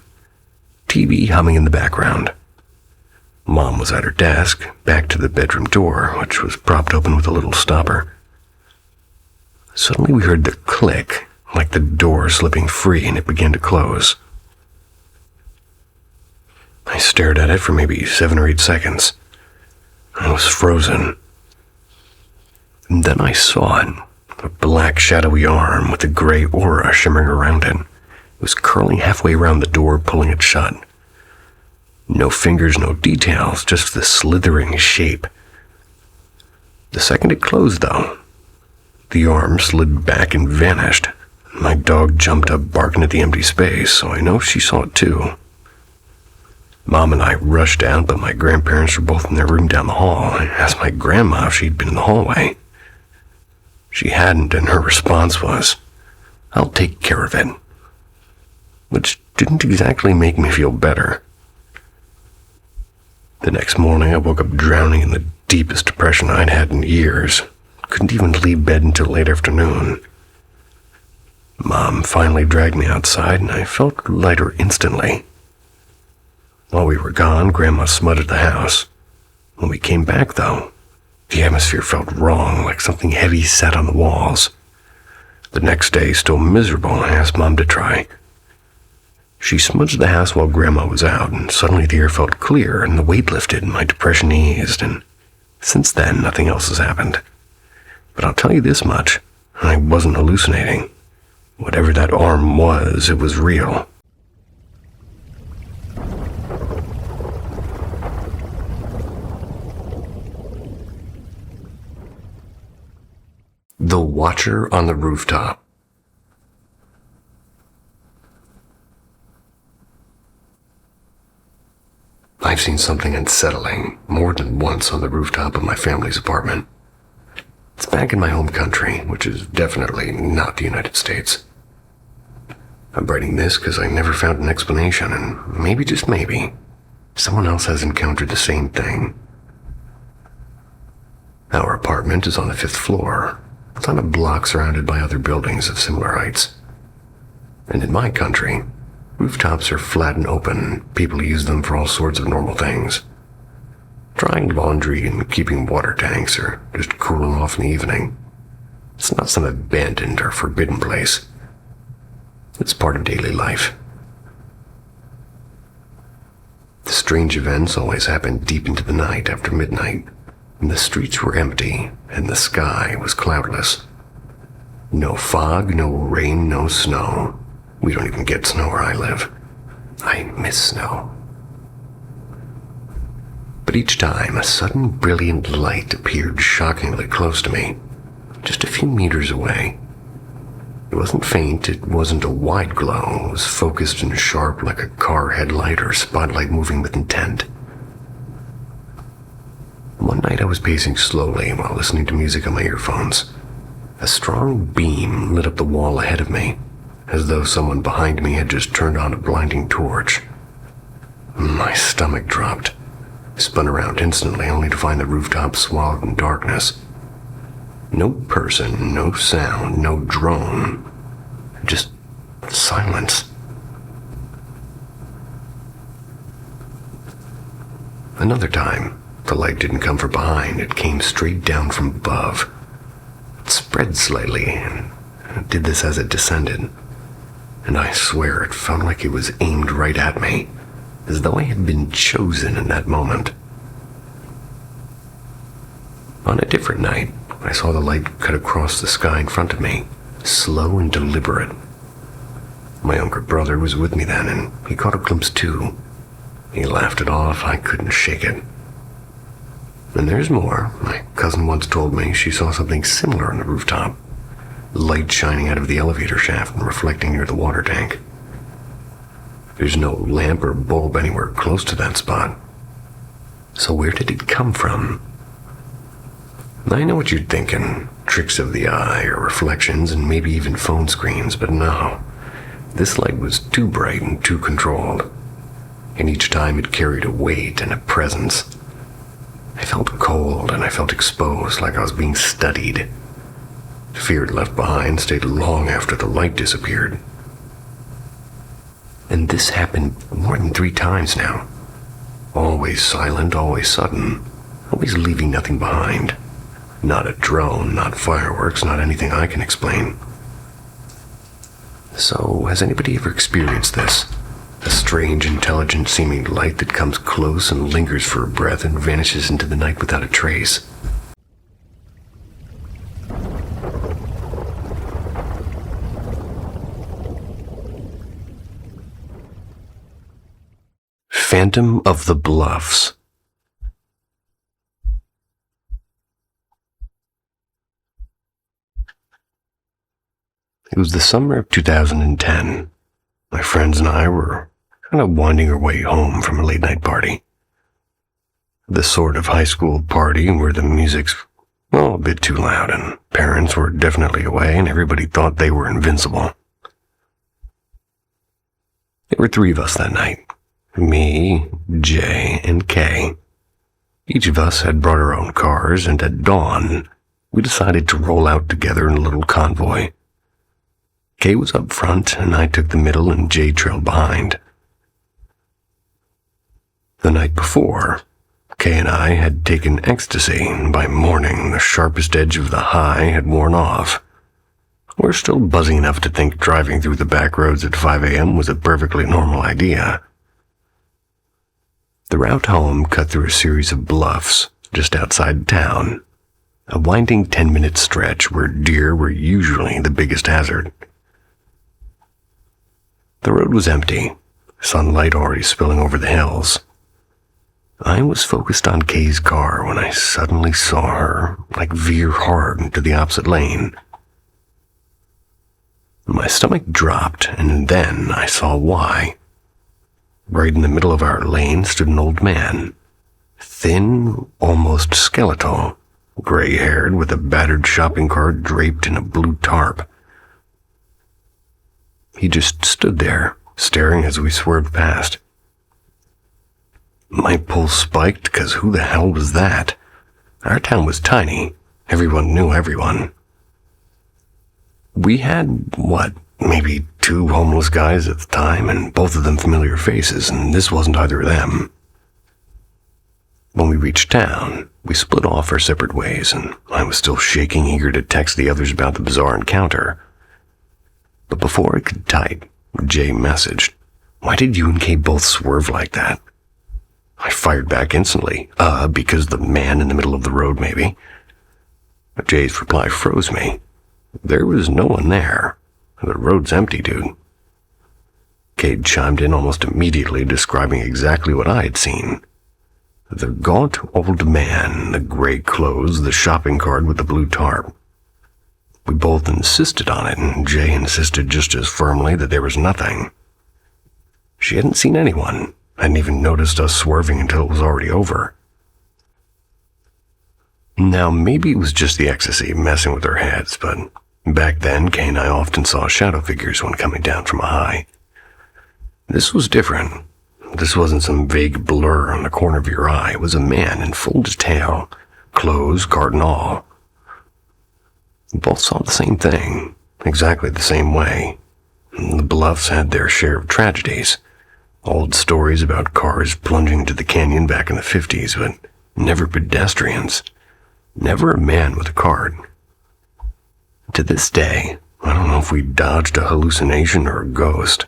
TV humming in the background. Mom was at her desk, back to the bedroom door, which was propped open with a little stopper. Suddenly we heard the click, like the door slipping free, and it began to close. I stared at it for maybe 7 or 8 seconds. I was frozen. And then I saw it, a black shadowy arm with a gray aura shimmering around it. It was curling halfway around the door, pulling it shut. No fingers, no details, just the slithering shape. The second it closed, though, the arm slid back and vanished. My dog jumped up, barking at the empty space, so I know she saw it too. Mom and I rushed out, but my grandparents were both in their room down the hall. I asked my grandma if she'd been in the hallway. She hadn't, and her response was, "I'll take care of it," which didn't exactly make me feel better. The next morning, I woke up drowning in the deepest depression I'd had in years. Couldn't even leave bed until late afternoon. Mom finally dragged me outside, and I felt lighter instantly. While we were gone, Grandma smutted the house. When we came back, though, the atmosphere felt wrong, like something heavy sat on the walls. The next day, still miserable, I asked Mom to try. She smudged the house while Grandma was out, and suddenly the air felt clear, and the weight lifted, and my depression eased, and since then, nothing else has happened. But I'll tell you this much, I wasn't hallucinating. Whatever that arm was, it was real. The Watcher on the Rooftop. I've seen something unsettling more than once on the rooftop of my family's apartment. It's back in my home country, which is definitely not the United States. I'm writing this because I never found an explanation, and maybe, just maybe, someone else has encountered the same thing. Our apartment is on the 5th floor. It's on a block surrounded by other buildings of similar heights. And in my country, rooftops are flat and open. People use them for all sorts of normal things. Drying laundry and keeping water tanks, or just cooling off in the evening. It's not some abandoned or forbidden place. It's part of daily life. The strange events always happened deep into the night after midnight, when the streets were empty and the sky was cloudless. No fog, no rain, no snow. We don't even get snow where I live. I miss snow. But each time, a sudden brilliant light appeared shockingly close to me, just a few meters away. It wasn't faint, it wasn't a wide glow. It was focused and sharp like a car headlight or spotlight moving with intent. One night I was pacing slowly while listening to music on my earphones. A strong beam lit up the wall ahead of me, as though someone behind me had just turned on a blinding torch. My stomach dropped. I spun around instantly, only to find the rooftop swallowed in darkness. No person, no sound, no drone. Just silence. Another time, the light didn't come from behind, it came straight down from above. It spread slightly, and it did this as it descended. And I swear it felt like it was aimed right at me, as though I had been chosen in that moment. On a different night, I saw the light cut across the sky in front of me, slow and deliberate. My younger brother was with me then, and he caught a glimpse too. He laughed it off. I couldn't shake it. And there's more. My cousin once told me she saw something similar on the rooftop. Light shining out of the elevator shaft and reflecting near the water tank. There's no lamp or bulb anywhere close to that spot. So where did it come from? I know what you're thinking. Tricks of the eye or reflections and maybe even phone screens, but no. This light was too bright and too controlled. And each time it carried a weight and a presence. I felt cold and I felt exposed, like I was being studied. The fear it left behind stayed long after the light disappeared. And this happened more than 3 times now. Always silent, always sudden, always leaving nothing behind. Not a drone, not fireworks, not anything I can explain. So, has anybody ever experienced this? A strange, intelligent seeming light that comes close and lingers for a breath and vanishes into the night without a trace. Phantom of the Bluffs. It was the summer of 2010. My friends and I were kind of winding our way home from a late-night party. The sort of high school party where the music's, a bit too loud, and parents were definitely away, and everybody thought they were invincible. There were 3 of us that night. Me, Jay, and Kay. Each of us had brought our own cars, and at dawn, we decided to roll out together in a little convoy. Kay was up front, and I took the middle, and Jay trailed behind. The night before, Kay and I had taken ecstasy, and by morning the sharpest edge of the high had worn off. We're still buzzing enough to think driving through the back roads at 5 a.m. was a perfectly normal idea. The route home cut through a series of bluffs just outside town, a winding 10-minute stretch where deer were usually the biggest hazard. The road was empty, sunlight already spilling over the hills. I was focused on Kay's car when I suddenly saw her, veer hard into the opposite lane. My stomach dropped, and then I saw why. Right in the middle of our lane stood an old man, thin, almost skeletal, gray-haired with a battered shopping cart draped in a blue tarp. He just stood there, staring as we swerved past. My pulse spiked, because who the hell was that? Our town was tiny. Everyone knew everyone. We had, maybe 2 homeless guys at the time, and both of them familiar faces, and this wasn't either of them. When we reached town, we split off our separate ways, and I was still shaking, eager to text the others about the bizarre encounter. But before I could type, Jay messaged, "Why did you and Kay both swerve like that?" I fired back instantly, because the man in the middle of the road, maybe. But Jay's reply froze me. There was no one there. The road's empty, dude. Kay chimed in almost immediately, describing exactly what I had seen. The gaunt old man, the gray clothes, the shopping cart with the blue tarp. We both insisted on it, and Jay insisted just as firmly that there was nothing. She hadn't seen anyone, hadn't even noticed us swerving until it was already over. Now, maybe it was just the ecstasy messing with our heads, but back then, Kay and I often saw shadow figures when coming down from a high. This was different. This wasn't some vague blur on the corner of your eye. It was a man in full detail, clothes, cart and all. We both saw the same thing, exactly the same way. The Bluffs had their share of tragedies. Old stories about cars plunging into the canyon back in the 50s, but never pedestrians. Never a man with a card. To this day, I don't know if we dodged a hallucination or a ghost.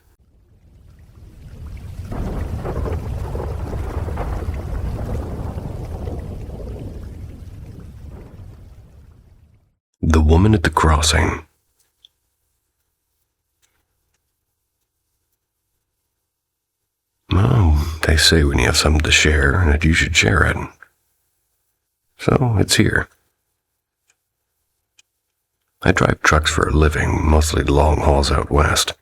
The woman at the crossing. Oh, they say when you have something to share, that you should share it. So, it's here. I drive trucks for a living, mostly long hauls out west.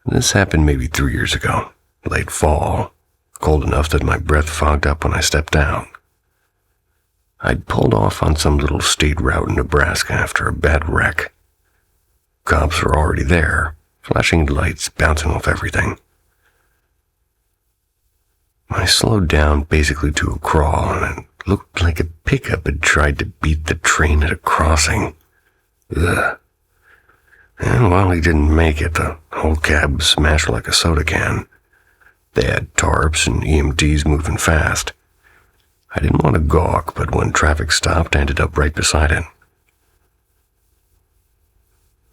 This happened maybe 3 years ago, late fall, cold enough that my breath fogged up when I stepped out. I'd pulled off on some little state route in Nebraska after a bad wreck. Cops were already there, flashing lights bouncing off everything. I slowed down basically to a crawl, and it looked like a pickup had tried to beat the train at a crossing. Ugh. And while he didn't make it, the whole cab was smashed like a soda can. They had tarps and EMTs moving fast. I didn't want to gawk, but when traffic stopped, I ended up right beside it.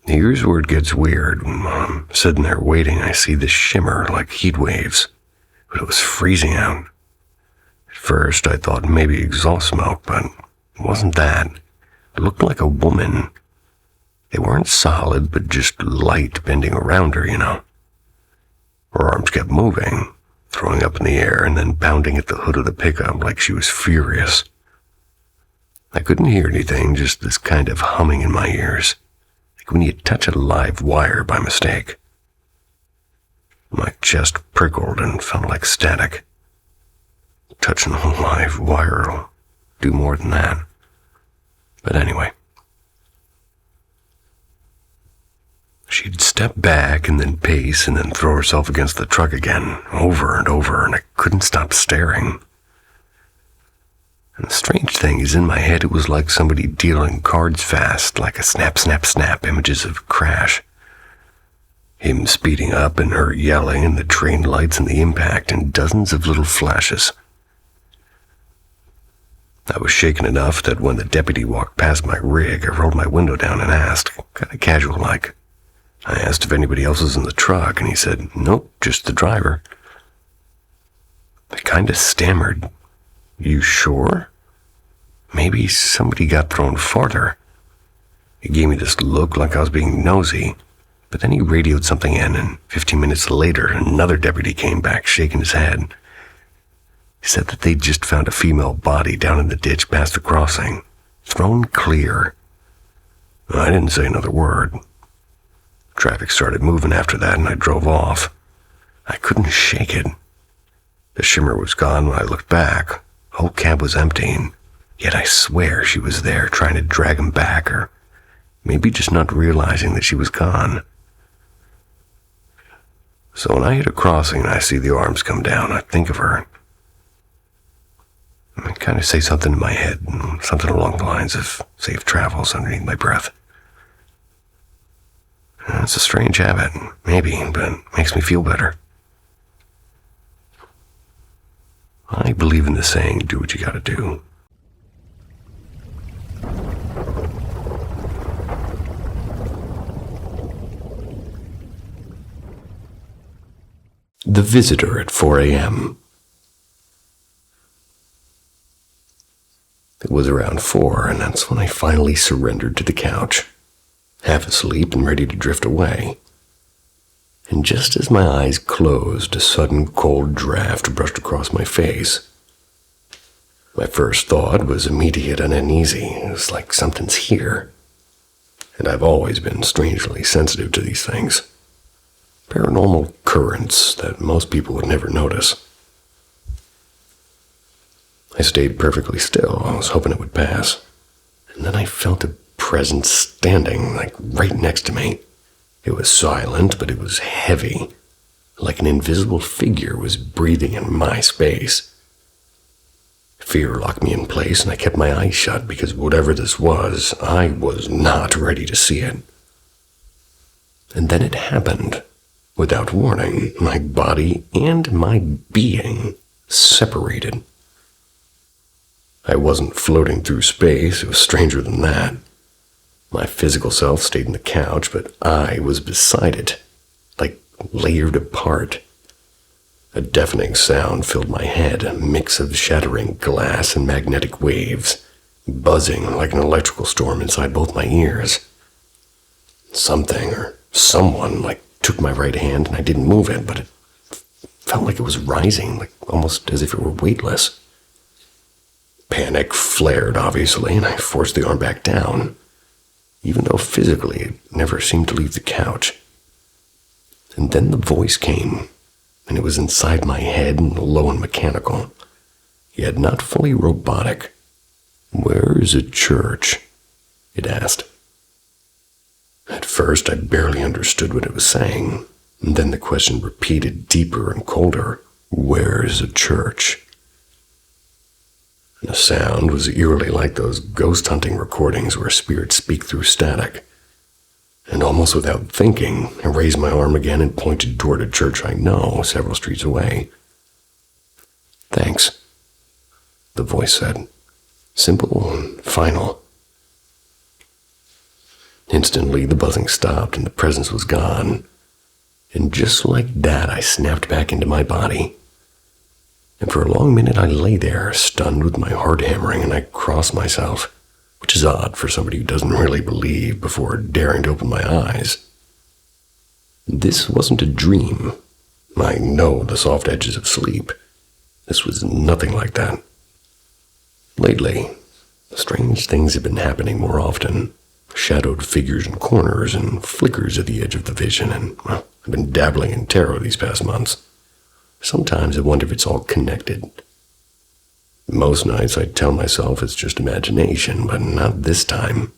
Here's where it gets weird. When I'm sitting there waiting, I see this shimmer like heat waves, but it was freezing out. At first, I thought maybe exhaust smoke, but it wasn't that. It looked like a woman. They weren't solid, but just light bending around her, you know. Her arms kept moving, throwing up in the air and then pounding at the hood of the pickup like she was furious. I couldn't hear anything, just this kind of humming in my ears, like when you touch a live wire by mistake. My chest prickled and felt like static. Touching a live wire will do more than that. But anyway. She'd step back and then pace and then throw herself against the truck again, over and over, and I couldn't stop staring. And the strange thing is, in my head it was like somebody dealing cards fast, like a snap, snap, snap images of crash. Him speeding up and her yelling and the train lights and the impact and dozens of little flashes. I was shaken enough that when the deputy walked past my rig, I rolled my window down and asked, kind of casual-like. I asked if anybody else was in the truck, and he said, "Nope, just the driver." I kind of stammered, "You sure? Maybe somebody got thrown farther." He gave me this look like I was being nosy, but then he radioed something in, and 15 minutes later, another deputy came back, shaking his head. He said that they'd just found a female body down in the ditch past the crossing, thrown clear. I didn't say another word. Traffic started moving after that, and I drove off. I couldn't shake it. The shimmer was gone when I looked back. The whole cab was empty, yet I swear she was there trying to drag him back, or maybe just not realizing that she was gone. So when I hit a crossing and I see the arms come down, I think of her. I kind of say something in my head, something along the lines of safe travels underneath my breath. It's a strange habit, maybe, but it makes me feel better. I believe in the saying, do what you gotta do. The visitor at 4 a.m. It was around 4, and that's when I finally surrendered to the couch, half asleep and ready to drift away. And just as my eyes closed, a sudden cold draft brushed across my face. My first thought was immediate and uneasy. It was like something's here. And I've always been strangely sensitive to these things. Paranormal currents that most people would never notice. I stayed perfectly still. I was hoping it would pass. And then I felt a presence standing, like right next to me. It was silent, but it was heavy, like an invisible figure was breathing in my space. Fear locked me in place, and I kept my eyes shut because whatever this was, I was not ready to see it. And then it happened. Without warning, my body and my being separated. I wasn't floating through space, it was stranger than that. My physical self stayed in the couch, but I was beside it, like layered apart. A deafening sound filled my head, a mix of shattering glass and magnetic waves, buzzing like an electrical storm inside both my ears. Something or someone took my right hand and I didn't move it, but it felt like it was rising, almost as if it were weightless. Panic flared, obviously, and I forced the arm back down, even though physically it never seemed to leave the couch. And then the voice came, and it was inside my head and low and mechanical, yet not fully robotic. "Where is a church?" it asked. At first, I barely understood what it was saying, and then the question repeated deeper and colder. "Where is a church?" And the sound was eerily like those ghost hunting recordings where spirits speak through static. And almost without thinking, I raised my arm again and pointed toward a church I know several streets away. "Thanks," the voice said. Simple and final. Instantly, the buzzing stopped and the presence was gone. And just like that, I snapped back into my body. And for a long minute, I lay there, stunned with my heart hammering, and I crossed myself, which is odd for somebody who doesn't really believe before daring to open my eyes. This wasn't a dream. I know the soft edges of sleep. This was nothing like that. Lately, strange things have been happening more often. Shadowed figures in corners and flickers at the edge of the vision, and I've been dabbling in tarot these past months. Sometimes I wonder if it's all connected. Most nights I tell myself it's just imagination, but not this time.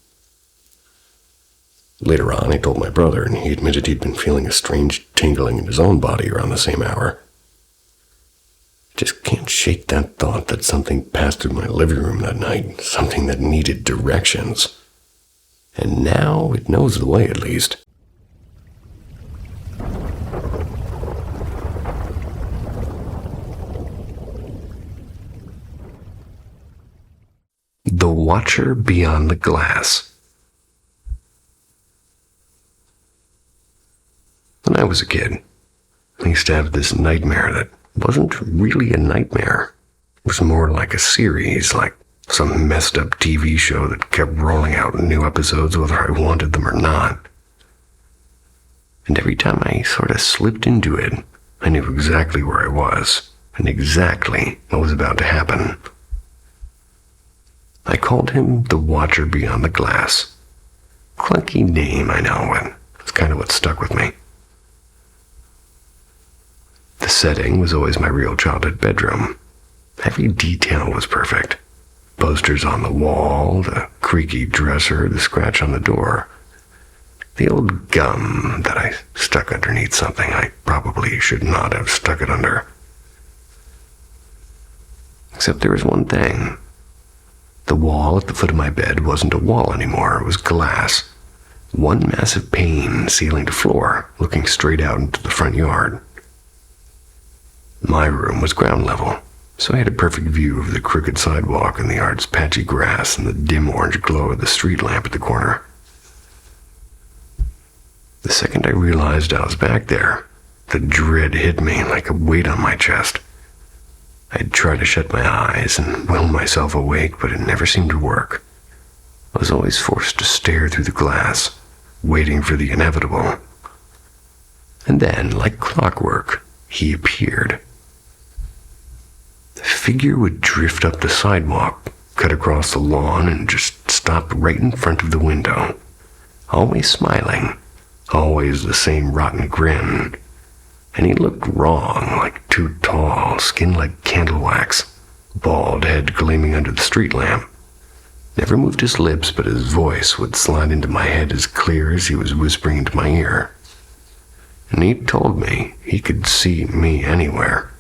Later on, I told my brother, and he admitted he'd been feeling a strange tingling in his own body around the same hour. I just can't shake that thought that something passed through my living room that night, something that needed directions. And now it knows the way, at least. The Watcher Beyond the Glass. When I was a kid, I used to have this nightmare that wasn't really a nightmare. It was more like a series, like some messed up TV show that kept rolling out new episodes whether I wanted them or not. And every time I sort of slipped into it, I knew exactly where I was and exactly what was about to happen. I called him the Watcher Beyond the Glass. Clunky name, I know, but it's kind of what stuck with me. The setting was always my real childhood bedroom. Every detail was perfect. Posters on the wall, the creaky dresser, the scratch on the door. The old gum that I stuck underneath something I probably should not have stuck it under. Except there was one thing. The wall at the foot of my bed wasn't a wall anymore, it was glass. One massive pane, ceiling to floor, looking straight out into the front yard. My room was ground level, so I had a perfect view of the crooked sidewalk and the yard's patchy grass and the dim orange glow of the street lamp at the corner. The second I realized I was back there, the dread hit me like a weight on my chest. I'd try to shut my eyes and will myself awake, but it never seemed to work. I was always forced to stare through the glass, waiting for the inevitable. And then, like clockwork, he appeared. The figure would drift up the sidewalk, cut across the lawn, and just stop right in front of the window. Always smiling, always the same rotten grin. And he looked wrong, like too tall, skin like candle wax, bald head gleaming under the street lamp. Never moved his lips, but his voice would slide into my head as clear as he was whispering into my ear. And he told me he could see me anywhere.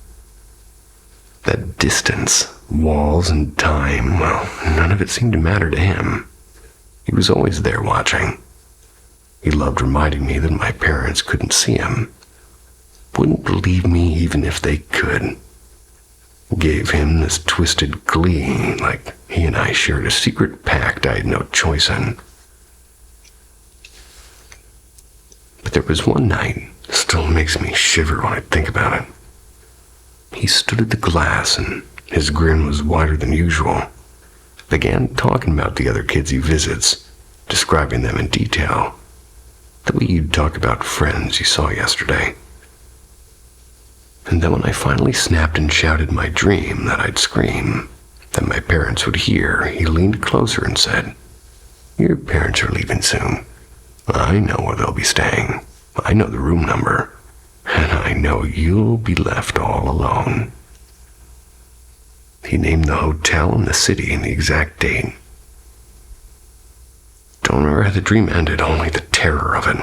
That distance, walls and time, well, none of it seemed to matter to him. He was always there watching. He loved reminding me that my parents couldn't see him. wouldn't believe me even if they could. Gave him this twisted glee, like he and I shared a secret pact I had no choice in. But there was one night, still makes me shiver when I think about it. He stood at the glass and his grin was wider than usual. Began talking about the other kids he visits, describing them in detail. The way you'd talk about friends you saw yesterday. And then when I finally snapped and shouted my dream that I'd scream, that my parents would hear, he leaned closer and said, "Your parents are leaving soon. I know where they'll be staying. I know the room number. And I know you'll be left all alone." He named the hotel and the city and the exact date. Don't remember how the dream ended, only the terror of it.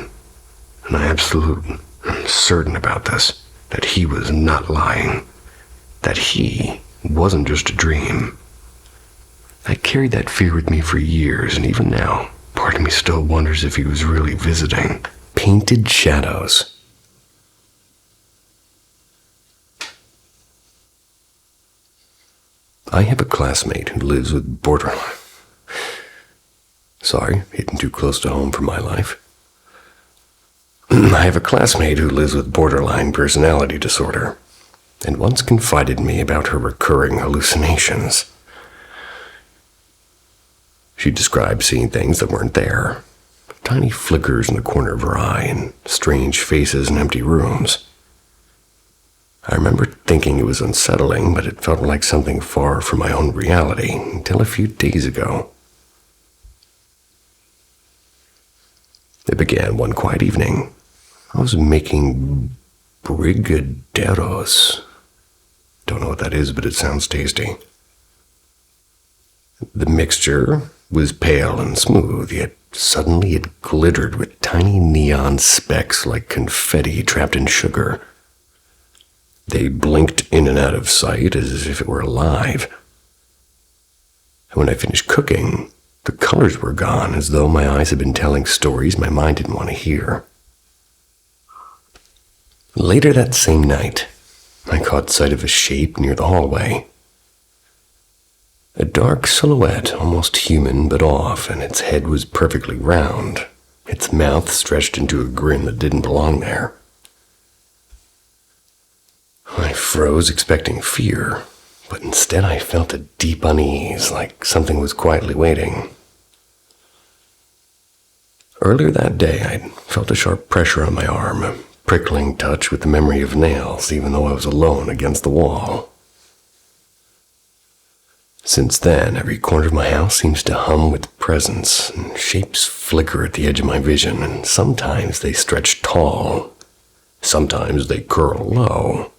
And I absolutely am certain about this, that he was not lying. That he wasn't just a dream. I carried that fear with me for years, and even now, part of me still wonders if he was really visiting. Painted shadows. I have a classmate who lives with borderline. Sorry, hitting too close to home for my life. I have a classmate who lives with borderline personality disorder, and once confided in me about her recurring hallucinations. She described seeing things that weren't there. Tiny flickers in the corner of her eye and strange faces in empty rooms. I remember thinking it was unsettling, but it felt like something far from my own reality until a few days ago. It began one quiet evening. I was making brigadeiros. Don't know what that is, but it sounds tasty. The mixture was pale and smooth, yet suddenly it glittered with tiny neon specks like confetti trapped in sugar. They blinked in and out of sight as if it were alive. And when I finished cooking, the colors were gone, as though my eyes had been telling stories my mind didn't want to hear. Later that same night, I caught sight of a shape near the hallway. A dark silhouette, almost human but off, and its head was perfectly round, its mouth stretched into a grin that didn't belong there. I froze, expecting fear, but instead I felt a deep unease, like something was quietly waiting. Earlier that day, I'd felt a sharp pressure on my arm, a prickling touch with the memory of nails, even though I was alone against the wall. Since then, every corner of my house seems to hum with presence, and shapes flicker at the edge of my vision, and sometimes they stretch tall, sometimes they curl low.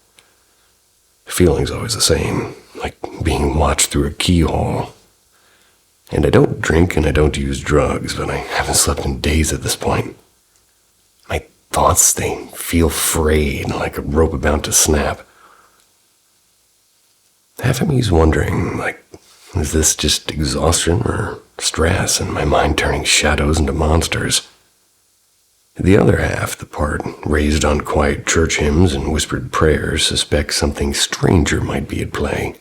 Feeling's always the same, like being watched through a keyhole. And I don't drink and I don't use drugs, but I haven't slept in days at this point. My thoughts, they feel frayed, like a rope about to snap. Half of me is wondering, like, is this just exhaustion or stress and my mind turning shadows into monsters? The other half, the part raised on quiet church hymns and whispered prayers, suspects something stranger might be at play.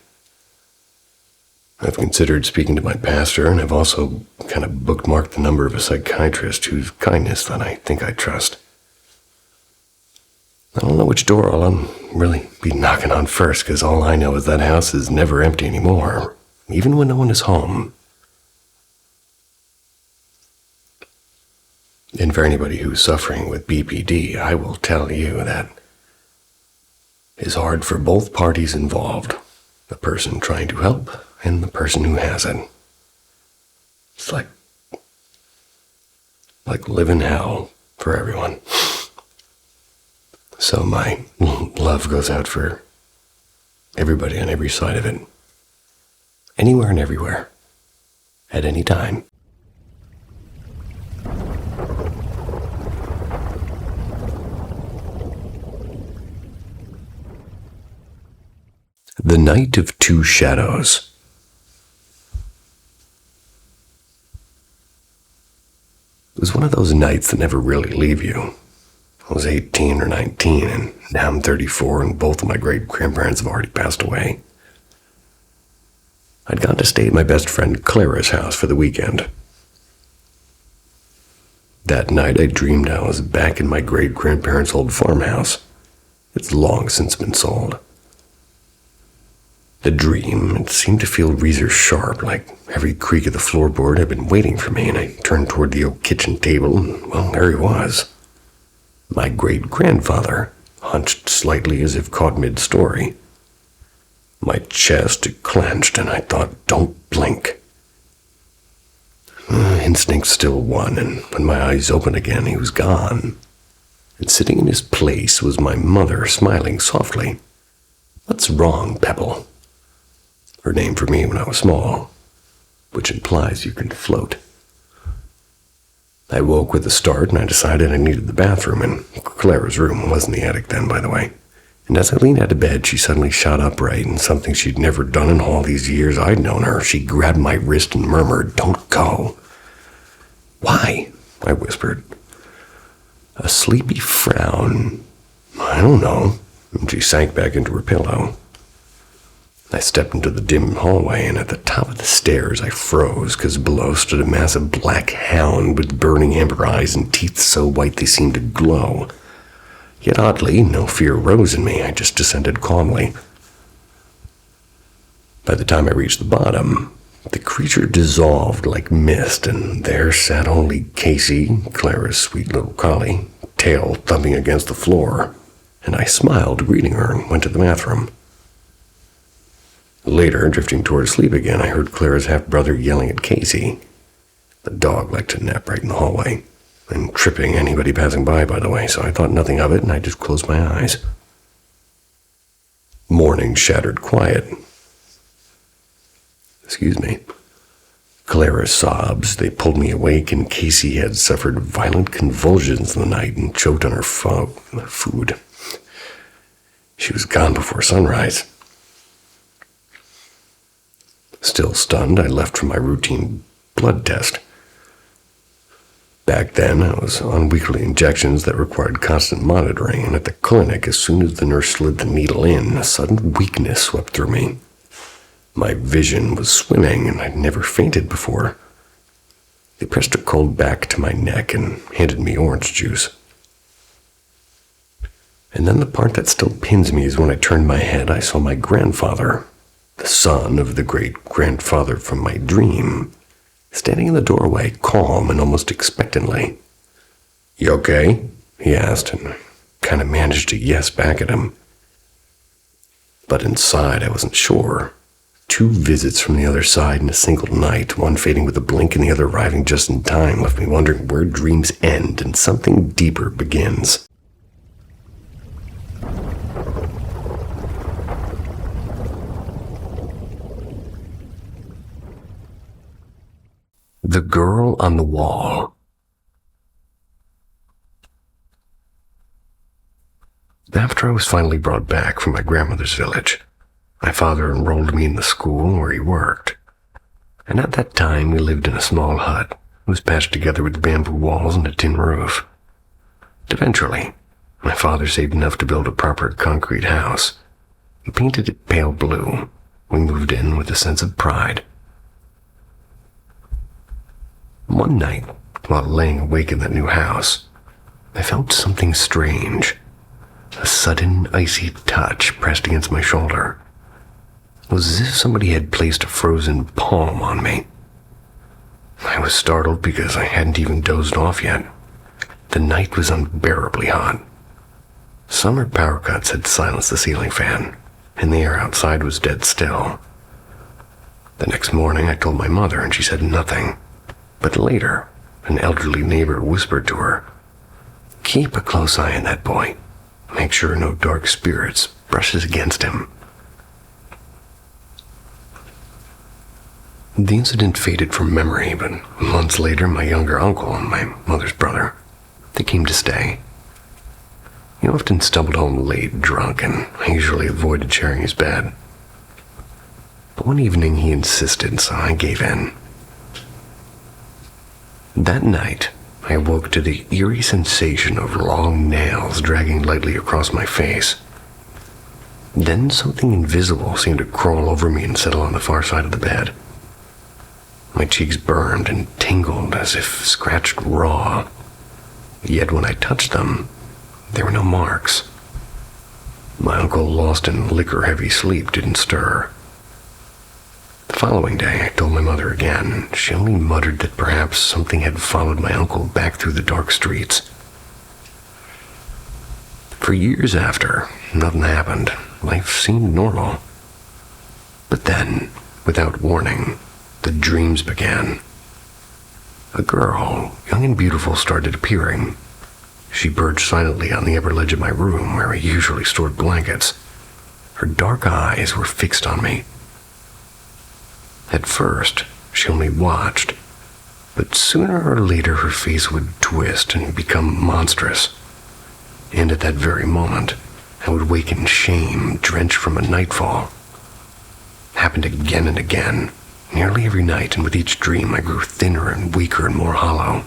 I've considered speaking to my pastor, and I've also kind of bookmarked the number of a psychiatrist whose kindness that I think I trust. I don't know which door I'll really be knocking on first, because all I know is that house is never empty anymore, even when no one is home. And for anybody who's suffering with BPD, I will tell you that it's hard for both parties involved, the person trying to help and the person who has it. It's like living hell for everyone. So my love goes out for everybody on every side of it. Anywhere and everywhere. At any time. The Night of Two Shadows. It was one of those nights that never really leave you. I was 18 or 19, and now I'm 34, and both of my great-grandparents have already passed away. I'd gone to stay at my best friend Clara's house for the weekend. That night I dreamed I was back in my great-grandparents' old farmhouse. It's long since been sold. The dream, it seemed to feel razor sharp, like every creak of the floorboard had been waiting for me, and I turned toward the oak kitchen table, and, well, there he was. My great-grandfather, hunched slightly as if caught mid-story. My chest clenched, and I thought, don't blink. Instinct still won, and when my eyes opened again, he was gone. And sitting in his place was my mother, smiling softly. "What's wrong, Pebble?" Her name for me when I was small, which implies you can float. I woke with a start, and I decided I needed the bathroom, and Clara's room was in the attic then, by the way. And as I leaned out of bed, she suddenly shot upright, and something she'd never done in all these years I'd known her. She grabbed my wrist and murmured, "Don't go." "Why?" I whispered. A sleepy frown. "I don't know." And she sank back into her pillow. I stepped into the dim hallway, and at the top of the stairs I froze, because below stood a massive black hound with burning amber eyes and teeth so white they seemed to glow. Yet oddly, no fear rose in me. I just descended calmly. By the time I reached the bottom, the creature dissolved like mist, and there sat only Casey, Clara's sweet little collie, tail thumping against the floor, and I smiled, greeting her, and went to the bathroom. Later, drifting toward sleep again, I heard Clara's half-brother yelling at Casey. The dog liked to nap right in the hallway, and tripping anybody passing by the way, so I thought nothing of it, and I just closed my eyes. Morning shattered quiet. Excuse me. Clara's sobs, they pulled me awake, and Casey had suffered violent convulsions in the night and choked on her food. She was gone before sunrise. Still stunned, I left for my routine blood test. Back then, I was on weekly injections that required constant monitoring, and at the clinic, as soon as the nurse slid the needle in, a sudden weakness swept through me. My vision was swimming, and I'd never fainted before. They pressed a cold back to my neck and handed me orange juice. And then the part that still pins me is when I turned my head, I saw my grandfather, the son of the great-grandfather from my dream, standing in the doorway, calm and almost expectantly. "You okay?" he asked, and I kind of managed to yes back at him. But inside, I wasn't sure. 2 visits from the other side in a single night, one fading with a blink and the other arriving just in time, left me wondering where dreams end and something deeper begins. The Girl on the Wall. After I was finally brought back from my grandmother's village, my father enrolled me in the school where he worked. And at that time, we lived in a small hut. It was patched together with bamboo walls and a tin roof. But eventually, my father saved enough to build a proper concrete house. He painted it pale blue. We moved in with a sense of pride. One night, while laying awake in that new house, I felt something strange. A sudden, icy touch pressed against my shoulder. It was as if somebody had placed a frozen palm on me. I was startled because I hadn't even dozed off yet. The night was unbearably hot. Summer power cuts had silenced the ceiling fan, and the air outside was dead still. The next morning, I told my mother, and she said nothing. But later, an elderly neighbor whispered to her, "Keep a close eye on that boy. Make sure no dark spirits brushes against him." The incident faded from memory, but months later, my younger uncle, my mother's brother, they came to stay. He often stumbled home late, drunk, and I usually avoided sharing his bed. But one evening he insisted, so I gave in. That night, I awoke to the eerie sensation of long nails dragging lightly across my face. Then something invisible seemed to crawl over me and settle on the far side of the bed. My cheeks burned and tingled as if scratched raw. Yet when I touched them, there were no marks. My uncle, lost in liquor-heavy sleep, didn't stir. The following day, I told my mother again. She only muttered that perhaps something had followed my uncle back through the dark streets. For years after, nothing happened. Life seemed normal. But then, without warning, the dreams began. A girl, young and beautiful, started appearing. She perched silently on the upper ledge of my room where I usually stored blankets. Her dark eyes were fixed on me. At first, she only watched, but sooner or later her face would twist and become monstrous. And at that very moment, I would wake in shame, drenched from a nightfall. It happened again and again, nearly every night, and with each dream I grew thinner and weaker and more hollow.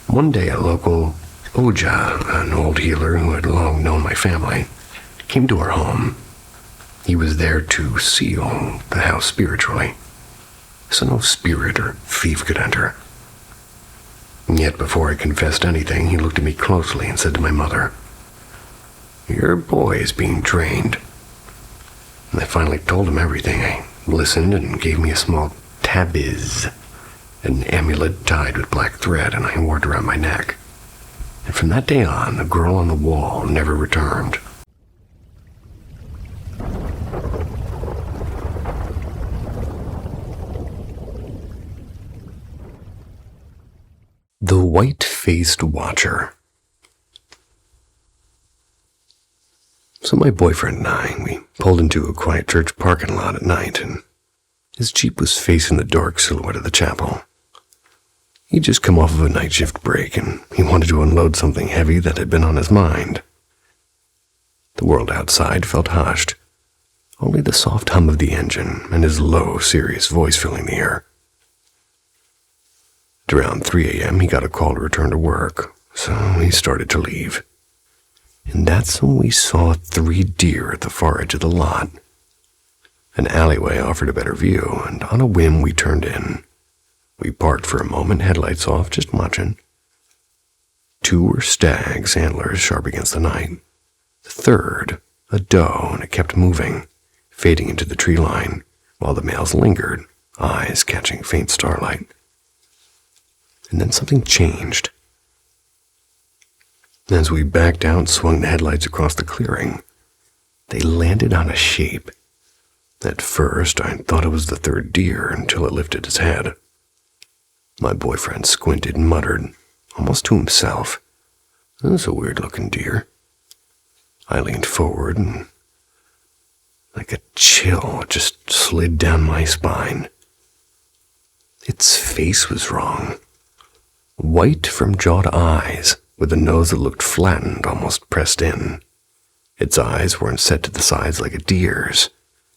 One day a local Oja, an old healer who had long known my family, came to our home. He was there to seal the house spiritually, so no spirit or thief could enter. Yet before I confessed anything, he looked at me closely and said to my mother, "Your boy is being trained." And I finally told him everything. I listened and gave me a small tabiz, an amulet tied with black thread, and I wore it around my neck. And from that day on, the girl on the wall never returned. The White-Faced Watcher. So my boyfriend and I, we pulled into a quiet church parking lot at night, and his Jeep was facing the dark silhouette of the chapel. He'd just come off of a night shift break, and he wanted to unload something heavy that had been on his mind. The world outside felt hushed, only the soft hum of the engine and his low, serious voice filling the air. At around 3 a.m., he got a call to return to work, so he started to leave. And that's when we saw 3 deer at the far edge of the lot. An alleyway offered a better view, and on a whim we turned in. We parked for a moment, headlights off, just watching. 2 were stags, antlers sharp against the night. The third, a doe, and it kept moving, fading into the tree line, while the males lingered, eyes catching faint starlight. And then something changed. As we backed out and swung the headlights across the clearing, they landed on a shape. At first, I thought it was the third deer until it lifted its head. My boyfriend squinted and muttered, almost to himself, "That's a weird-looking deer." I leaned forward, and like a chill just slid down my spine. Its face was wrong. White from jaw to eyes, with a nose that looked flattened, almost pressed in. Its eyes weren't set to the sides like a deer's.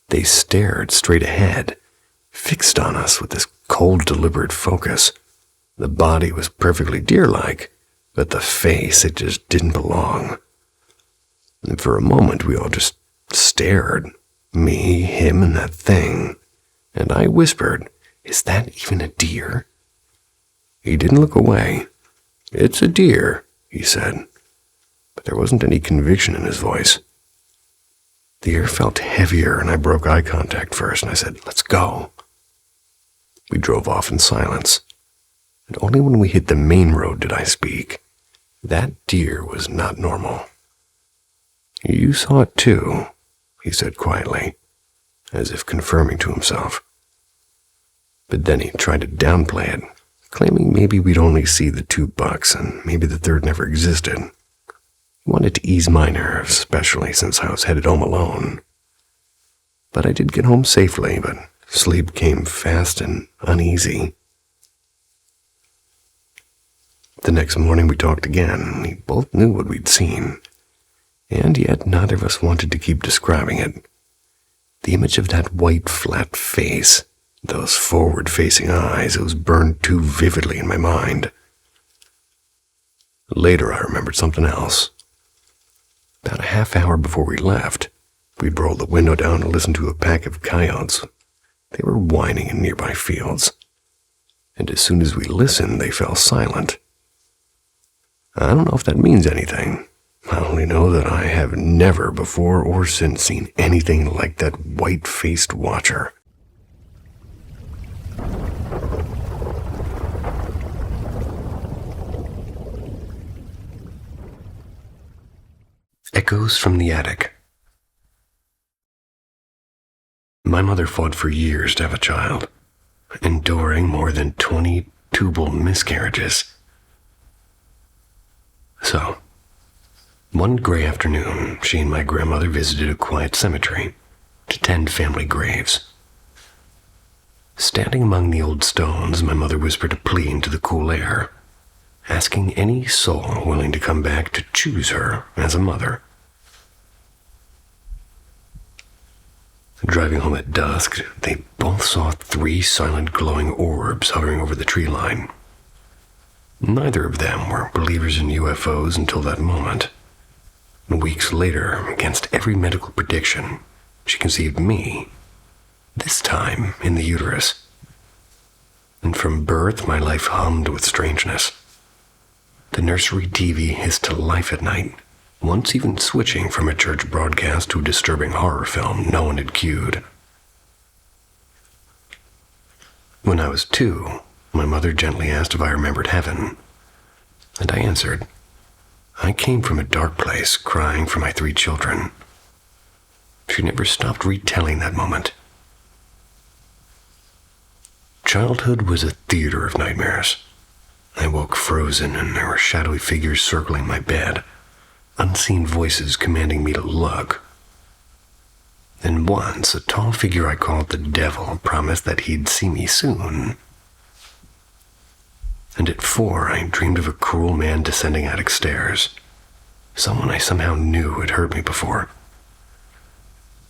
They stared straight ahead, fixed on us with this cold, deliberate focus. The body was perfectly deer-like, but the face, it just didn't belong. And for a moment, we all just stared. Me, him, and that thing. And I whispered, "Is that even a deer?" He didn't look away. "It's a deer," he said, but there wasn't any conviction in his voice. The air felt heavier, and I broke eye contact first, and I said, "Let's go." We drove off in silence, and only when we hit the main road did I speak. That deer was not normal. "You saw it too," he said quietly, as if confirming to himself. But then he tried to downplay it, claiming maybe we'd only see the 2 bucks and maybe the third never existed. He wanted to ease my nerves, especially since I was headed home alone. But I did get home safely, but sleep came fast and uneasy. The next morning we talked again. We both knew what we'd seen, and yet neither of us wanted to keep describing it. The image of that white, flat face Those forward-facing eyes, it was burned too vividly in my mind. Later, I remembered something else. About a half hour before we left, we'd rolled the window down to listen to a pack of coyotes. They were whining in nearby fields, and as soon as we listened, they fell silent. I don't know if that means anything. I only know that I have never before or since seen anything like that white-faced watcher. Echoes from the Attic. My mother fought for years to have a child, enduring more than 20 tubal miscarriages. So, one gray afternoon, she and my grandmother visited a quiet cemetery to tend family graves. Standing among the old stones, my mother whispered a plea into the cool air, asking any soul willing to come back to choose her as a mother. Driving home at dusk, they both saw 3 silent glowing orbs hovering over the tree line. Neither of them were believers in UFOs until that moment. Weeks later, against every medical prediction, she conceived me, this time in the uterus. And from birth, my life hummed with strangeness. The nursery TV hissed to life at night, once even switching from a church broadcast to a disturbing horror film no one had cued. When I was 2, my mother gently asked if I remembered heaven, and I answered. I came from a dark place, crying for my 3 children. She never stopped retelling that moment. Childhood was a theater of nightmares. I woke frozen, and there were shadowy figures circling my bed, unseen voices commanding me to look. Then once, a tall figure I called the devil promised that he'd see me soon. And at 4, I dreamed of a cruel man descending attic stairs, someone I somehow knew had hurt me before.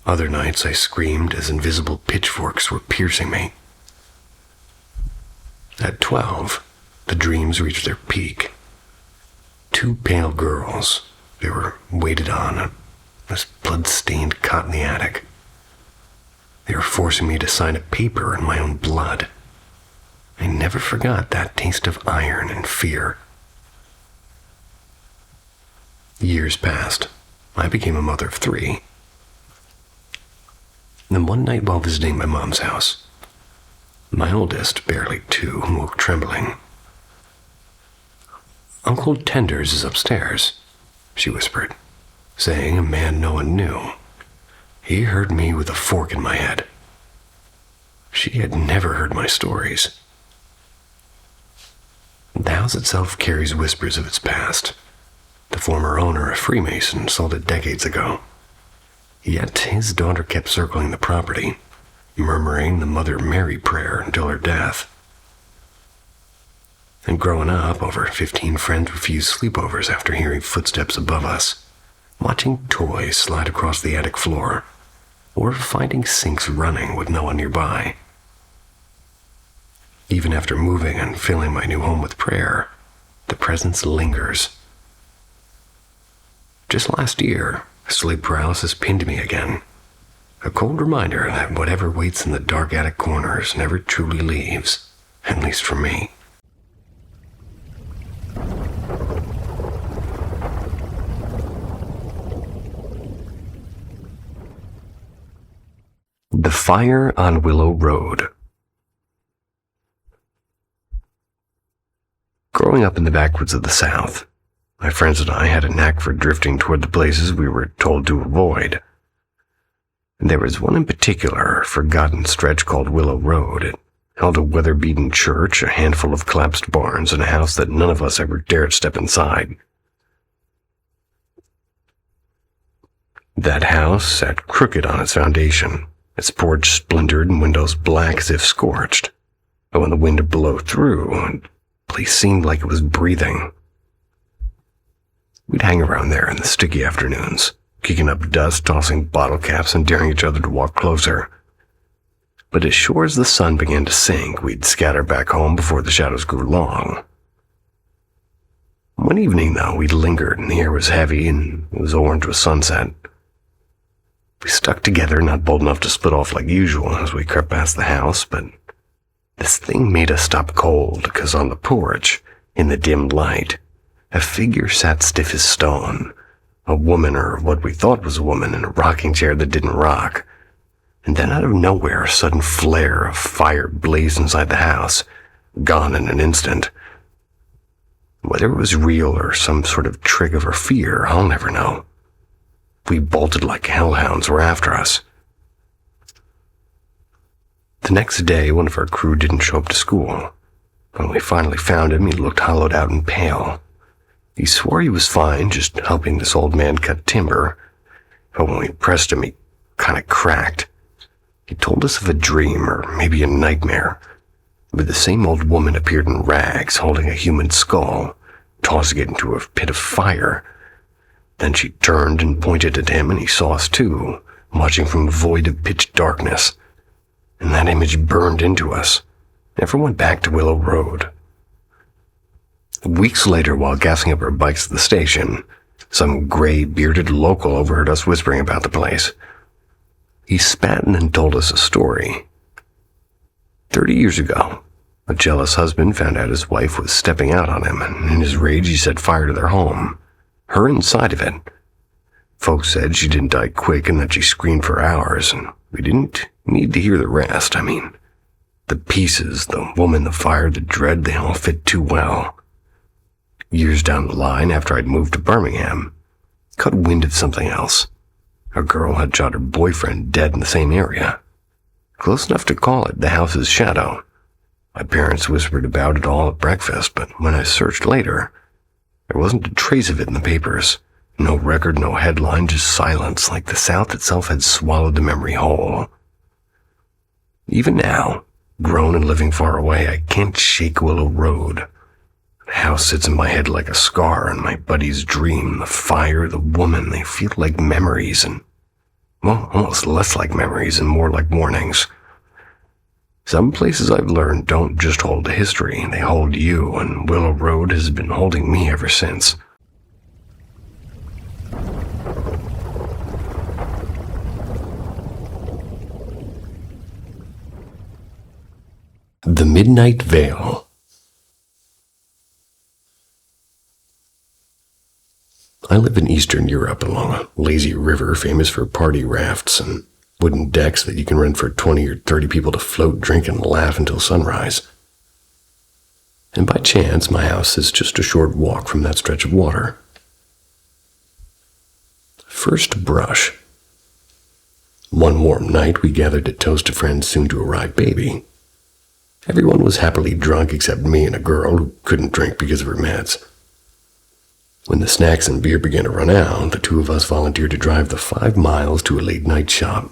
Other nights I screamed as invisible pitchforks were piercing me. At 12, the dreams reached their peak. 2 pale girls, they were weighted on this blood-stained cot in the attic. They were forcing me to sign a paper in my own blood. I never forgot that taste of iron and fear. Years passed. I became a mother of 3. Then one night while visiting my mom's house, my oldest, barely 2, woke trembling. Uncle Tenders is upstairs, she whispered, saying a man no one knew. He heard me with a fork in my head. She had never heard my stories. The house itself carries whispers of its past. The former owner, a Freemason, sold it decades ago. Yet his daughter kept circling the property, murmuring the Mother Mary prayer until her death. And growing up, over 15 friends refused sleepovers after hearing footsteps above us, watching toys slide across the attic floor, or finding sinks running with no one nearby. Even after moving and filling my new home with prayer, the presence lingers. Just last year, sleep paralysis pinned me again. A cold reminder that whatever waits in the dark attic corners never truly leaves, at least for me. The Fire on Willow Road. Growing up in the backwoods of the South, my friends and I had a knack for drifting toward the places we were told to avoid. There was one in particular, a forgotten stretch called Willow Road. It held a weather-beaten church, a handful of collapsed barns, and a house that none of us ever dared step inside. That house sat crooked on its foundation, its porch splintered and windows black as if scorched. But when the wind would blow through, the place seemed like it was breathing. We'd hang around there in the sticky afternoons, kicking up dust, tossing bottle caps, and daring each other to walk closer. But as sure as the sun began to sink, we'd scatter back home before the shadows grew long. One evening, though, we lingered, and the air was heavy, and it was orange with sunset. We stuck together, not bold enough to split off like usual as we crept past the house, but this thing made us stop cold, because on the porch, in the dim light, a figure sat stiff as stone, a woman, or what we thought was a woman, in a rocking chair that didn't rock. And then out of nowhere, a sudden flare of fire blazed inside the house, gone in an instant. Whether it was real or some sort of trick of her fear, I'll never know. We bolted like hellhounds were after us. The next day, one of our crew didn't show up to school. When we finally found him, he looked hollowed out and pale. He swore he was fine, just helping this old man cut timber, but when we pressed him, he kind of cracked. He told us of a dream, or maybe a nightmare, where the same old woman appeared in rags, holding a human skull, tossing it into a pit of fire. Then she turned and pointed at him, and he saw us too, watching from a void of pitch darkness. And that image burned into us. Never went back to Willow Road. Weeks later, while gassing up our bikes at the station, some gray, bearded local overheard us whispering about the place. He spat and then told us a story. 30 years ago, a jealous husband found out his wife was stepping out on him, and in his rage he set fire to their home, her inside of it. Folks said she didn't die quick and that she screamed for hours, and we didn't need to hear the rest. I mean, the pieces, the woman, the fire, the dread, they all fit too well. Years down the line, after I'd moved to Birmingham, caught wind of something else. A girl had shot her boyfriend dead in the same area. Close enough to call it the house's shadow. My parents whispered about it all at breakfast, but when I searched later, there wasn't a trace of it in the papers. No record, no headline, just silence, like the South itself had swallowed the memory whole. Even now, grown and living far away, I can't shake Willow Road. The house sits in my head like a scar, and my buddy's dream, the fire, the woman, they feel like memories, and, well, almost less like memories and more like warnings. Some places I've learned don't just hold history, they hold you, and Willow Road has been holding me ever since. The Midnight Veil. I live in Eastern Europe along a lazy river famous for party rafts and wooden decks that you can rent for 20 or 30 people to float, drink, and laugh until sunrise. And by chance, my house is just a short walk from that stretch of water. First brush. One warm night, we gathered to toast a friend's soon-to-arrive baby. Everyone was happily drunk except me and a girl who couldn't drink because of her meds. When the snacks and beer began to run out, the two of us volunteered to drive the 5 miles to a late-night shop.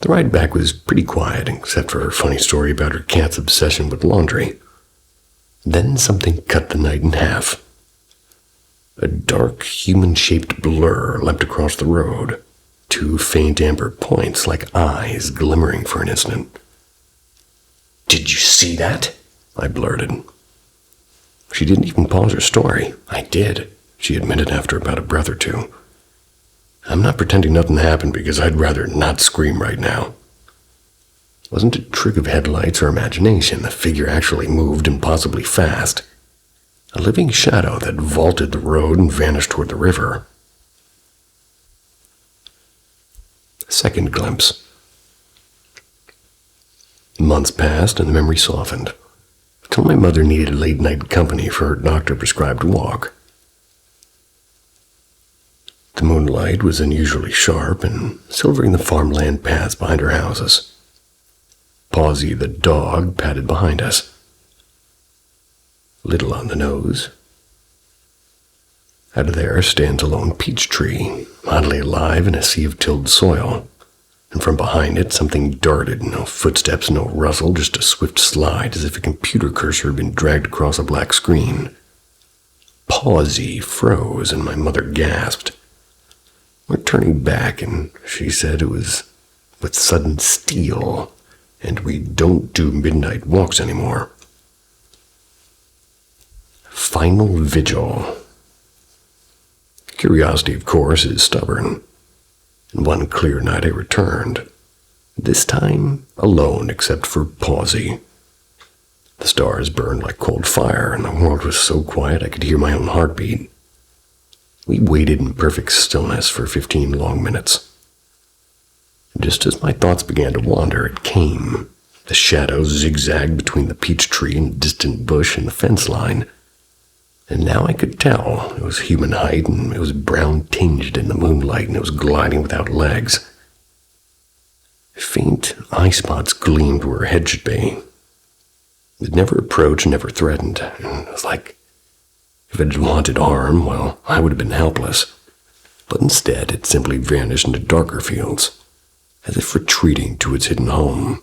The ride back was pretty quiet, except for her funny story about her cat's obsession with laundry. Then something cut the night in half. A dark, human-shaped blur leapt across the road, 2 faint amber points like eyes glimmering for an instant. "Did you see that?" I blurted. She didn't even pause her story. "I did," she admitted after about a breath or two. I'm not pretending nothing happened because I'd rather not scream right now. It wasn't a trick of headlights or imagination. The figure actually moved, impossibly fast. A living shadow that vaulted the road and vanished toward the river. A second glimpse. Months passed and the memory softened. Till my mother needed late-night company for her doctor-prescribed walk. The moonlight was unusually sharp and silvering the farmland paths behind our houses. Pawsey, the dog, padded behind us. Little on the nose. Out of there stands a lone peach tree, oddly alive in a sea of tilled soil. And from behind it, something darted, no footsteps, no rustle, just a swift slide, as if a computer cursor had been dragged across a black screen. Pawsey froze, and my mother gasped. We're turning back, and she said it was with sudden steel, and we don't do midnight walks anymore. Final vigil. Curiosity, of course, is stubborn. And one clear night I returned, this time alone except for Pawsey. The stars burned like cold fire, and the world was so quiet I could hear my own heartbeat. We waited in perfect stillness for 15 long minutes. Just as my thoughts began to wander, it came. The shadows zigzagged between the peach tree and distant bush and the fence line. And now I could tell it was human height, and it was brown tinged in the moonlight, and it was gliding without legs. Faint eye spots gleamed where a head should be. It never approached, never threatened, and it was like if it had wanted harm, well, I would have been helpless. But instead, it simply vanished into darker fields, as if retreating to its hidden home.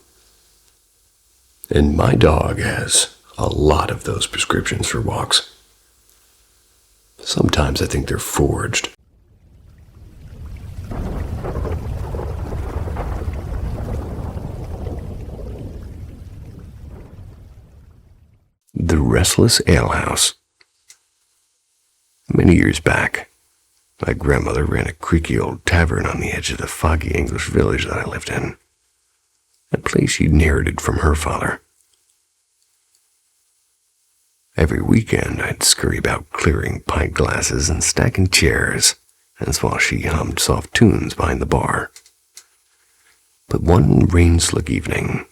And my dog has a lot of those prescriptions for walks. Sometimes I think they're forged. The Restless Alehouse. Many years back, my grandmother ran a creaky old tavern on the edge of the foggy English village that I lived in, a place she'd inherited from her father. Every weekend, I'd scurry about clearing pint glasses and stacking chairs, as while she hummed soft tunes behind the bar. But one rain-slick evening,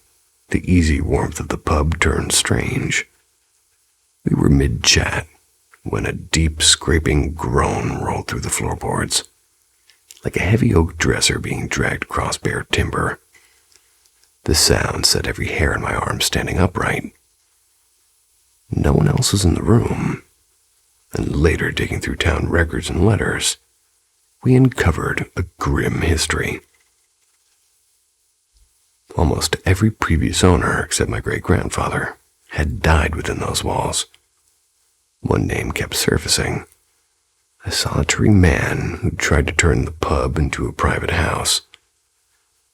the easy warmth of the pub turned strange. We were mid-chat when a deep, scraping groan rolled through the floorboards, like a heavy oak dresser being dragged across bare timber. The sound set every hair in my arm standing upright. No one else was in the room, and later, digging through town records and letters, we uncovered a grim history. Almost every previous owner, except my great-grandfather, had died within those walls. One name kept surfacing: a solitary man who tried to turn the pub into a private house.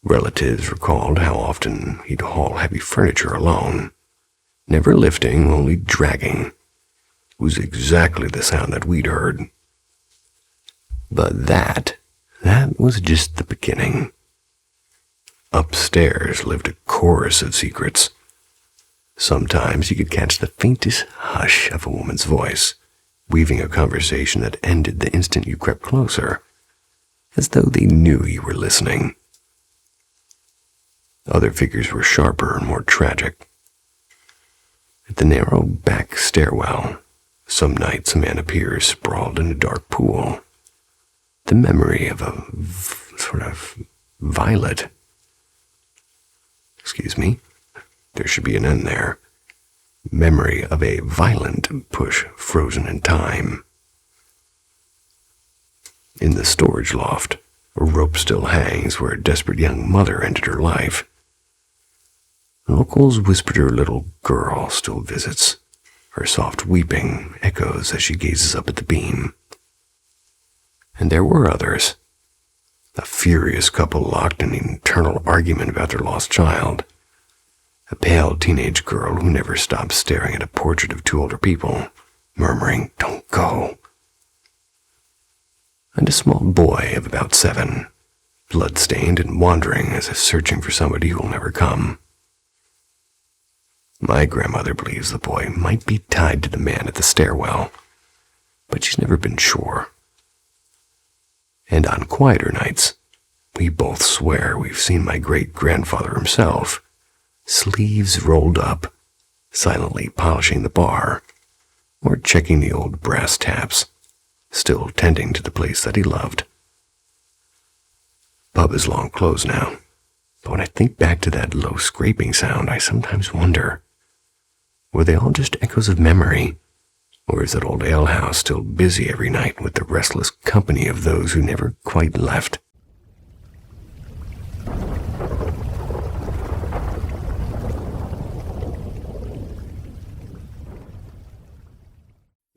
Relatives recalled how often he'd haul heavy furniture alone, never lifting, only dragging. It was exactly the sound that we'd heard. But that was just the beginning. Upstairs lived a chorus of secrets. Sometimes you could catch the faintest hush of a woman's voice, weaving a conversation that ended the instant you crept closer, as though they knew you were listening. Other figures were sharper and more tragic. At the narrow back stairwell, some nights a man appears sprawled in a dark pool. The memory of a sort of violet. Excuse me, there should be an N there. Memory of a violent push frozen in time. In the storage loft, a rope still hangs where a desperate young mother ended her life. Locals whispered her little girl still visits. Her soft weeping echoes as she gazes up at the beam. And there were others. A furious couple locked in an eternal argument about their lost child. A pale teenage girl who never stopped staring at a portrait of two older people, murmuring, "Don't go." And a small boy of about 7, blood-stained and wandering as if searching for somebody who will never come. My grandmother believes the boy might be tied to the man at the stairwell, but she's never been sure. And on quieter nights, we both swear we've seen my great-grandfather himself, sleeves rolled up, silently polishing the bar, or checking the old brass taps, still tending to the place that he loved. Pub is long closed now, but when I think back to that low scraping sound, I sometimes wonder, were they all just echoes of memory, or is that old alehouse still busy every night with the restless company of those who never quite left?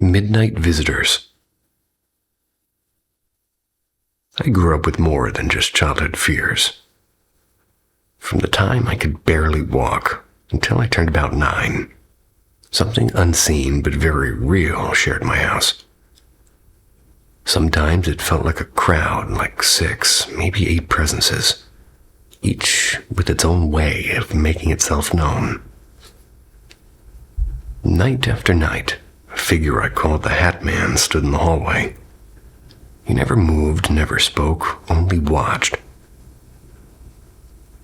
Midnight visitors. I grew up with more than just childhood fears. From the time I could barely walk until I turned about 9, something unseen but very real shared my house. Sometimes it felt like a crowd, like 6, maybe 8 presences, each with its own way of making itself known. Night after night, a figure I called the Hat Man stood in the hallway. He never moved, never spoke, only watched.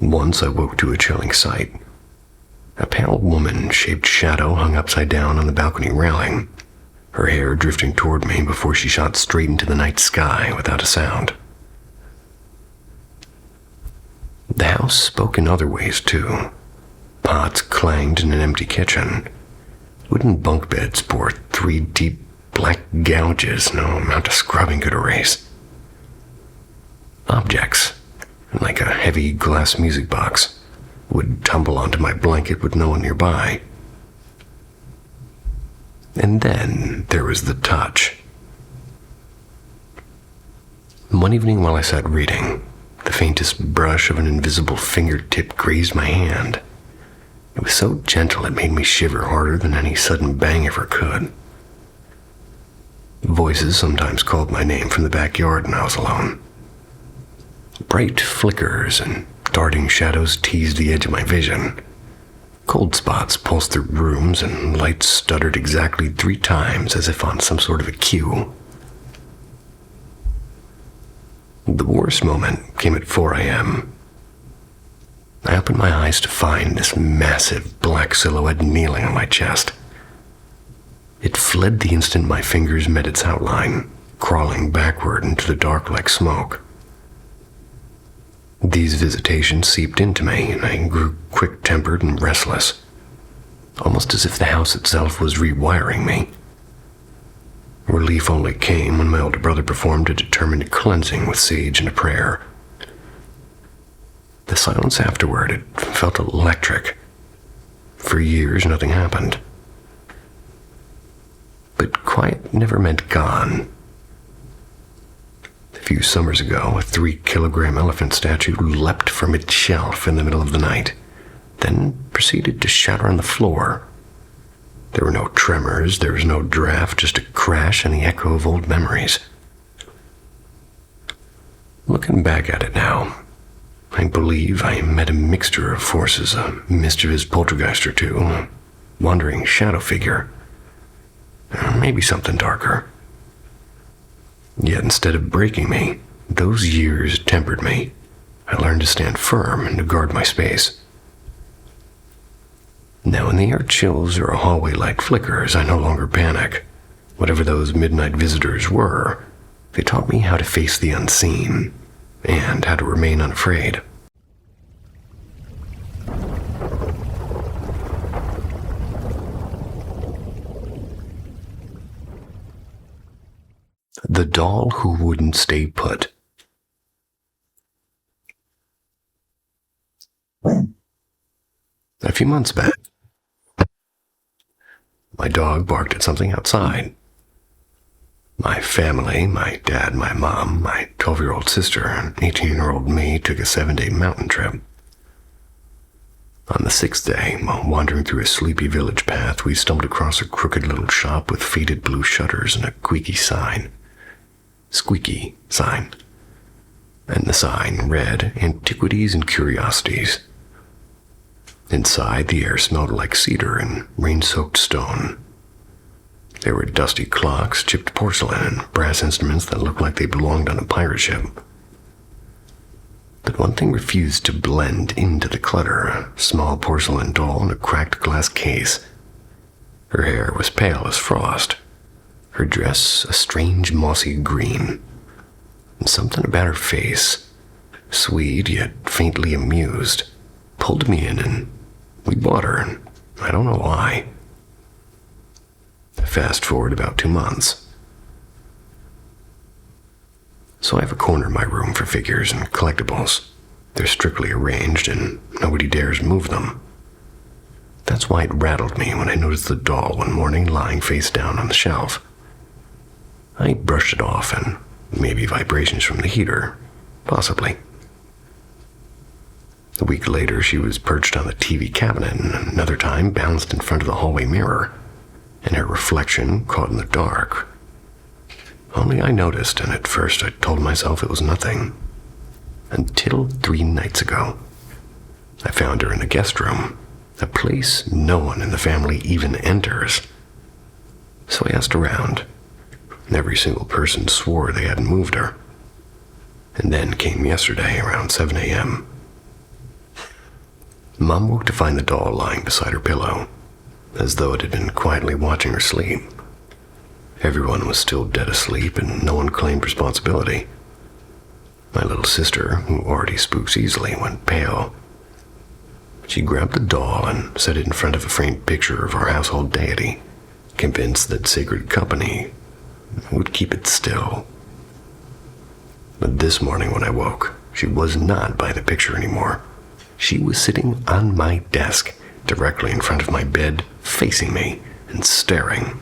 Once I woke to a chilling sight. A pale woman-shaped shadow hung upside down on the balcony railing, her hair drifting toward me before she shot straight into the night sky without a sound. The house spoke in other ways, too. Pots clanged in an empty kitchen. Wooden bunk beds bore 3 deep black gouges no amount of scrubbing could erase. Objects, like a heavy glass music box, would tumble onto my blanket with no one nearby. And then there was the touch. One evening while I sat reading, the faintest brush of an invisible fingertip grazed my hand. It was so gentle it made me shiver harder than any sudden bang ever could. Voices sometimes called my name from the backyard when I was alone. Bright flickers and darting shadows teased the edge of my vision. Cold spots pulsed through rooms, and lights stuttered exactly 3 times as if on some sort of a cue. The worst moment came at 4 a.m. I opened my eyes to find this massive black silhouette kneeling on my chest. It fled the instant my fingers met its outline, crawling backward into the dark like smoke. These visitations seeped into me, and I grew quick-tempered and restless, almost as if the house itself was rewiring me. Relief only came when my older brother performed a determined cleansing with sage and a prayer. The silence afterward, it felt electric. For years, nothing happened. But quiet never meant gone. A few summers ago, a 3-kilogram elephant statue leapt from its shelf in the middle of the night, then proceeded to shatter on the floor. There were no tremors, there was no draft, just a crash and the echo of old memories. Looking back at it now, I believe I met a mixture of forces, a mischievous poltergeist or two, a wandering shadow figure, maybe something darker. Yet instead of breaking me, those years tempered me. I learned to stand firm and to guard my space. Now when the air chills or a hallway light flickers, I no longer panic. Whatever those midnight visitors were, they taught me how to face the unseen and how to remain unafraid. The doll who wouldn't stay put. A few months back, my dog barked at something outside. My family, my dad, my mom, my 12-year-old sister, and 18-year-old me took a 7-day mountain trip. On the 6th day, while wandering through a sleepy village path, we stumbled across a crooked little shop with faded blue shutters and a squeaky sign. And the sign read, "Antiquities and Curiosities." Inside, the air smelled like cedar and rain-soaked stone. There were dusty clocks, chipped porcelain, and brass instruments that looked like they belonged on a pirate ship. But one thing refused to blend into the clutter: a small porcelain doll in a cracked glass case. Her hair was pale as frost, her dress a strange mossy green, and something about her face, sweet yet faintly amused, pulled me in, and we bought her, and I don't know why. Fast forward about 2 months. So I have a corner in my room for figures and collectibles. They're strictly arranged, and nobody dares move them. That's why it rattled me when I noticed the doll one morning lying face down on the shelf. I brushed it off, and maybe vibrations from the heater, possibly. A week later, she was perched on the TV cabinet, and another time bounced in front of the hallway mirror, and her reflection caught in the dark. Only I noticed, and at first I told myself it was nothing. Until 3 nights ago, I found her in the guest room, a place no one in the family even enters. So I asked around, and every single person swore they hadn't moved her. And then came yesterday around 7 a.m. Mom woke to find the doll lying beside her pillow, as though it had been quietly watching her sleep. Everyone was still dead asleep, and no one claimed responsibility. My little sister, who already spooks easily, went pale. She grabbed the doll and set it in front of a framed picture of our household deity, convinced that sacred company would keep it still. But this morning when I woke, she was not by the picture anymore. She was sitting on my desk, directly in front of my bed, facing me and staring.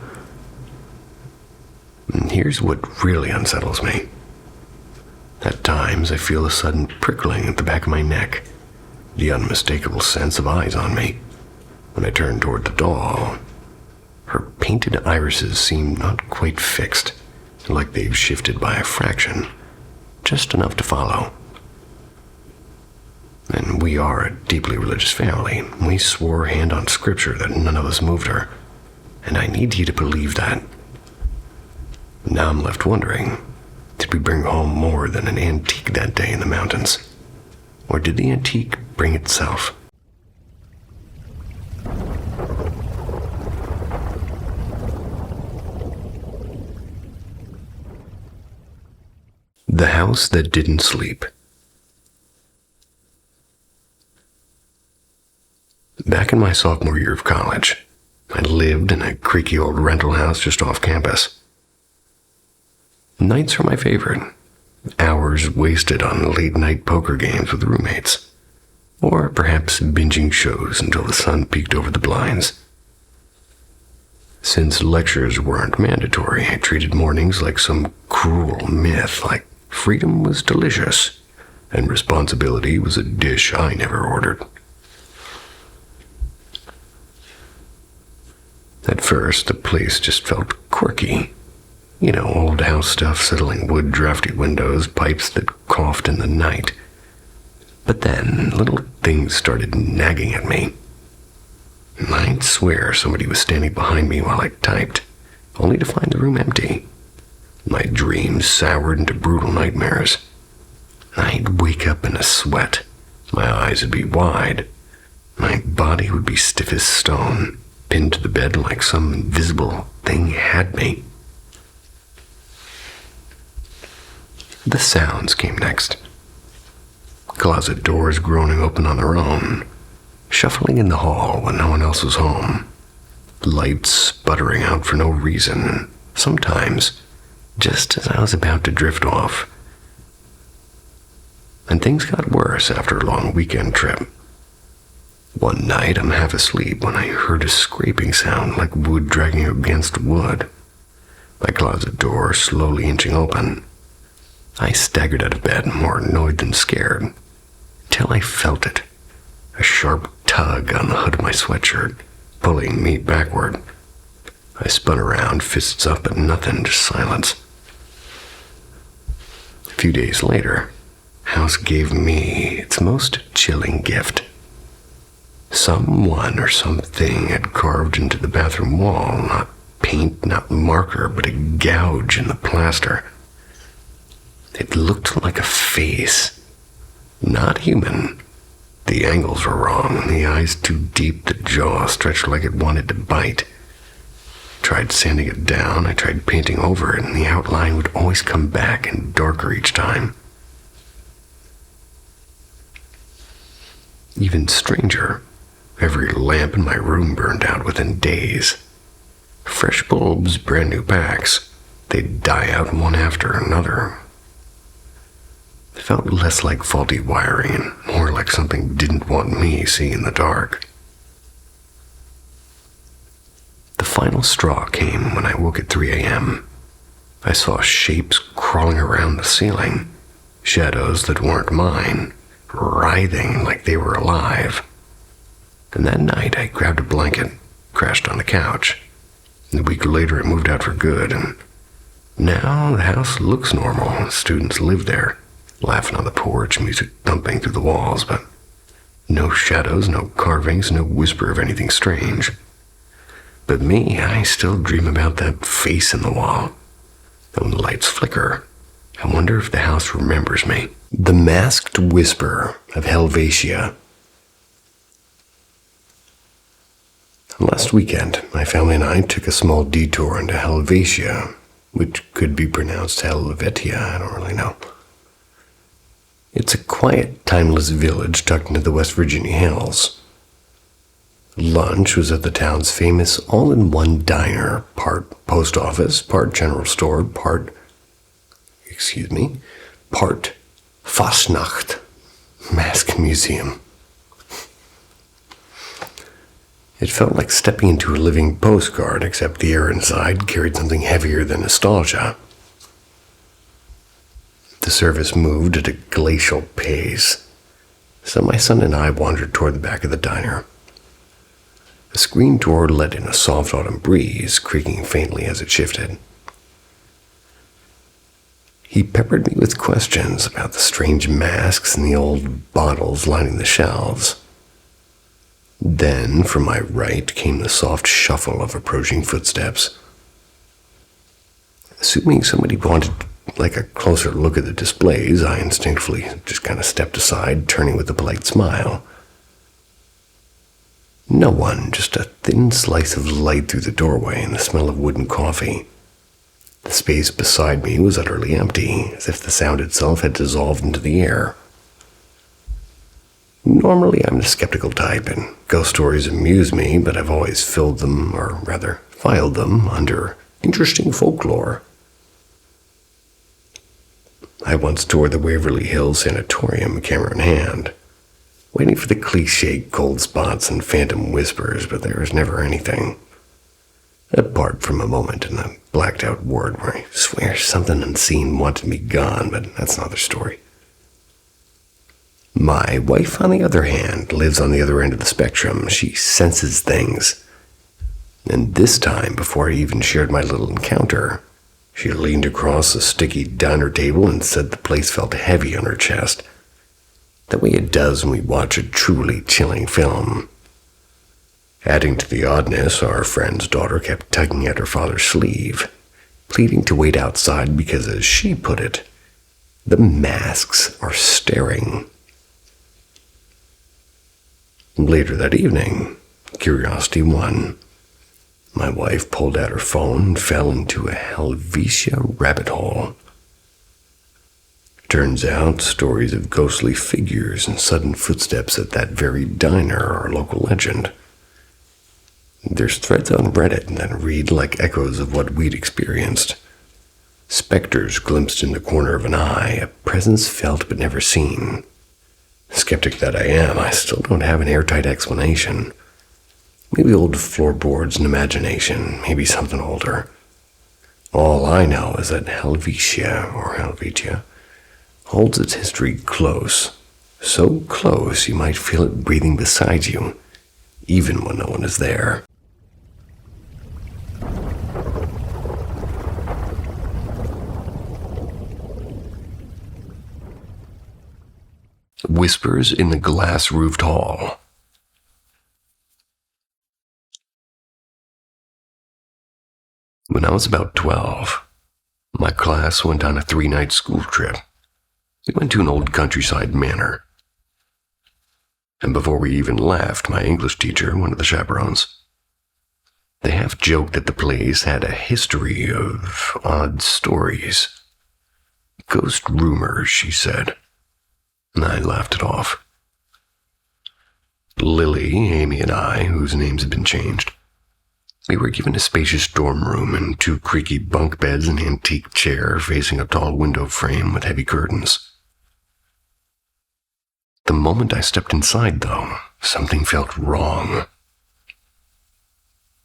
And here's what really unsettles me. At times, I feel a sudden prickling at the back of my neck, the unmistakable sense of eyes on me. When I turn toward the doll, her painted irises seem not quite fixed, like they've shifted by a fraction, just enough to follow. And we are a deeply religious family. We swore hand on scripture that none of us moved her, and I need you to believe that. Now I'm left wondering, did we bring home more than an antique that day in the mountains? Or did the antique bring itself? The House That Didn't Sleep. Back in my sophomore year of college, I lived in a creaky old rental house just off campus. Nights are my favorite. Hours wasted on late-night poker games with roommates, or perhaps binging shows until the sun peeked over the blinds. Since lectures weren't mandatory, I treated mornings like some cruel myth, like freedom was delicious, and responsibility was a dish I never ordered. At first, the place just felt quirky. You know, old house stuff, settling wood, drafty windows, pipes that coughed in the night. But then, little things started nagging at me. I'd swear somebody was standing behind me while I typed, only to find the room empty. My dreams soured into brutal nightmares. I'd wake up in a sweat. My eyes would be wide. My body would be stiff as stone, pinned to the bed like some invisible thing had me. The sounds came next. Closet doors groaning open on their own, shuffling in the hall when no one else was home, lights sputtering out for no reason, sometimes just as I was about to drift off. And things got worse after a long weekend trip. One night, I'm half asleep when I heard a scraping sound like wood dragging against wood. My closet door slowly inching open. I staggered out of bed, more annoyed than scared, till I felt it. A sharp tug on the hood of my sweatshirt, pulling me backward. I spun around, fists up, but nothing, just silence. A few days later, house gave me its most chilling gift. Someone or something had carved into the bathroom wall, not paint, not marker, but a gouge in the plaster. It looked like a face, not human. The angles were wrong, the eyes too deep, the jaw stretched like it wanted to bite. Tried sanding it down, I tried painting over it, and the outline would always come back and darker each time. Even stranger, every lamp in my room burned out within days. Fresh bulbs, brand new packs, they'd die out one after another. It felt less like faulty wiring and more like something didn't want me seeing in the dark. The final straw came when I woke at 3 a.m. I saw shapes crawling around the ceiling, shadows that weren't mine, writhing like they were alive. And that night, I grabbed a blanket, crashed on the couch. And a week later, I moved out for good, and now the house looks normal. Students live there, laughing on the porch, music thumping through the walls, but no shadows, no carvings, no whisper of anything strange. But me, I still dream about that face in the wall. And when the lights flicker, I wonder if the house remembers me. The masked whisper of Helvetia. Last weekend, my family and I took a small detour into Helvetia, which could be pronounced Helvetia, I don't really know. It's a quiet, timeless village tucked into the West Virginia hills. Lunch was at the town's famous all-in-one diner, part post office, part general store, part Fastnacht mask museum. It felt like stepping into a living postcard, except the air inside carried something heavier than nostalgia. The service moved at a glacial pace, so my son and I wandered toward the back of the diner. The screen door let in a soft autumn breeze, creaking faintly as it shifted. He peppered me with questions about the strange masks and the old bottles lining the shelves. Then, from my right, came the soft shuffle of approaching footsteps. Assuming somebody wanted a closer look at the displays, I instinctively just kind of stepped aside, turning with a polite smile. No one, just a thin slice of light through the doorway and the smell of wooden coffee. The space beside me was utterly empty, as if the sound itself had dissolved into the air. Normally, I'm the skeptical type, and ghost stories amuse me, but I've always filed them under interesting folklore. I once toured the Waverly Hills Sanatorium, camera in hand, waiting for the cliched cold spots and phantom whispers, but there was never anything. Apart from a moment in the blacked-out ward where I swear something unseen wanted me gone, but that's another story. My wife, on the other hand, lives on the other end of the spectrum. She senses things. And this time, before I even shared my little encounter, she leaned across the sticky diner table and said the place felt heavy on her chest, the way it does when we watch a truly chilling film. Adding to the oddness, our friend's daughter kept tugging at her father's sleeve, pleading to wait outside because, as she put it, the masks are staring. Later that evening, curiosity won. My wife pulled out her phone and fell into a Helvetia rabbit hole. Turns out stories of ghostly figures and sudden footsteps at that very diner are a local legend. There's threads on Reddit that read like echoes of what we'd experienced. Specters glimpsed in the corner of an eye, a presence felt but never seen. Skeptic that I am, I still don't have an airtight explanation. Maybe old floorboards and imagination, maybe something older. All I know is that Helvetia holds its history close. So close you might feel it breathing beside you, even when no one is there. Whispers in the glass-roofed hall. When I was about 12, my class went on a 3-night school trip. We went to an old countryside manor. And before we even left, my English teacher, one of the chaperones, they half joked that the place had a history of odd stories. Ghost rumors, she said. And I laughed it off. Lily, Amy, and I, whose names had been changed, we were given a spacious dorm room and 2 creaky bunk beds and an antique chair facing a tall window frame with heavy curtains. The moment I stepped inside, though, something felt wrong.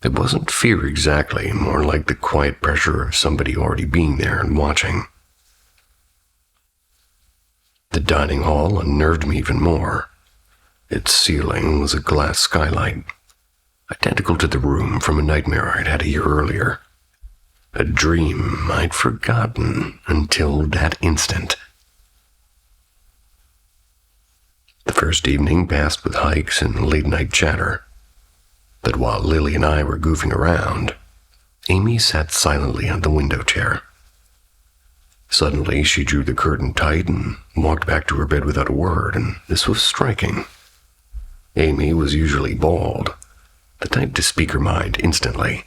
It wasn't fear exactly, more like the quiet pressure of somebody already being there and watching. The dining hall unnerved me even more. Its ceiling was a glass skylight, identical to the room from a nightmare I'd had a year earlier. A dream I'd forgotten until that instant. The first evening passed with hikes and late-night chatter. But while Lily and I were goofing around, Amy sat silently on the window chair. Suddenly, she drew the curtain tight and walked back to her bed without a word, and this was striking. Amy was usually bald, the type to speak her mind instantly.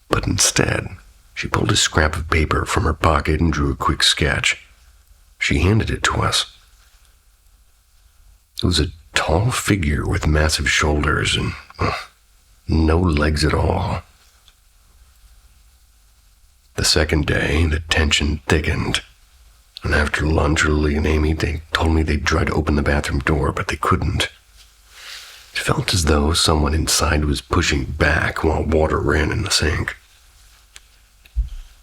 But instead, she pulled a scrap of paper from her pocket and drew a quick sketch. She handed it to us. It was a tall figure with massive shoulders and no legs at all. The second day, the tension thickened, and after lunch, Lily and Amy, they told me they'd try to open the bathroom door, but they couldn't. It felt as though someone inside was pushing back while water ran in the sink.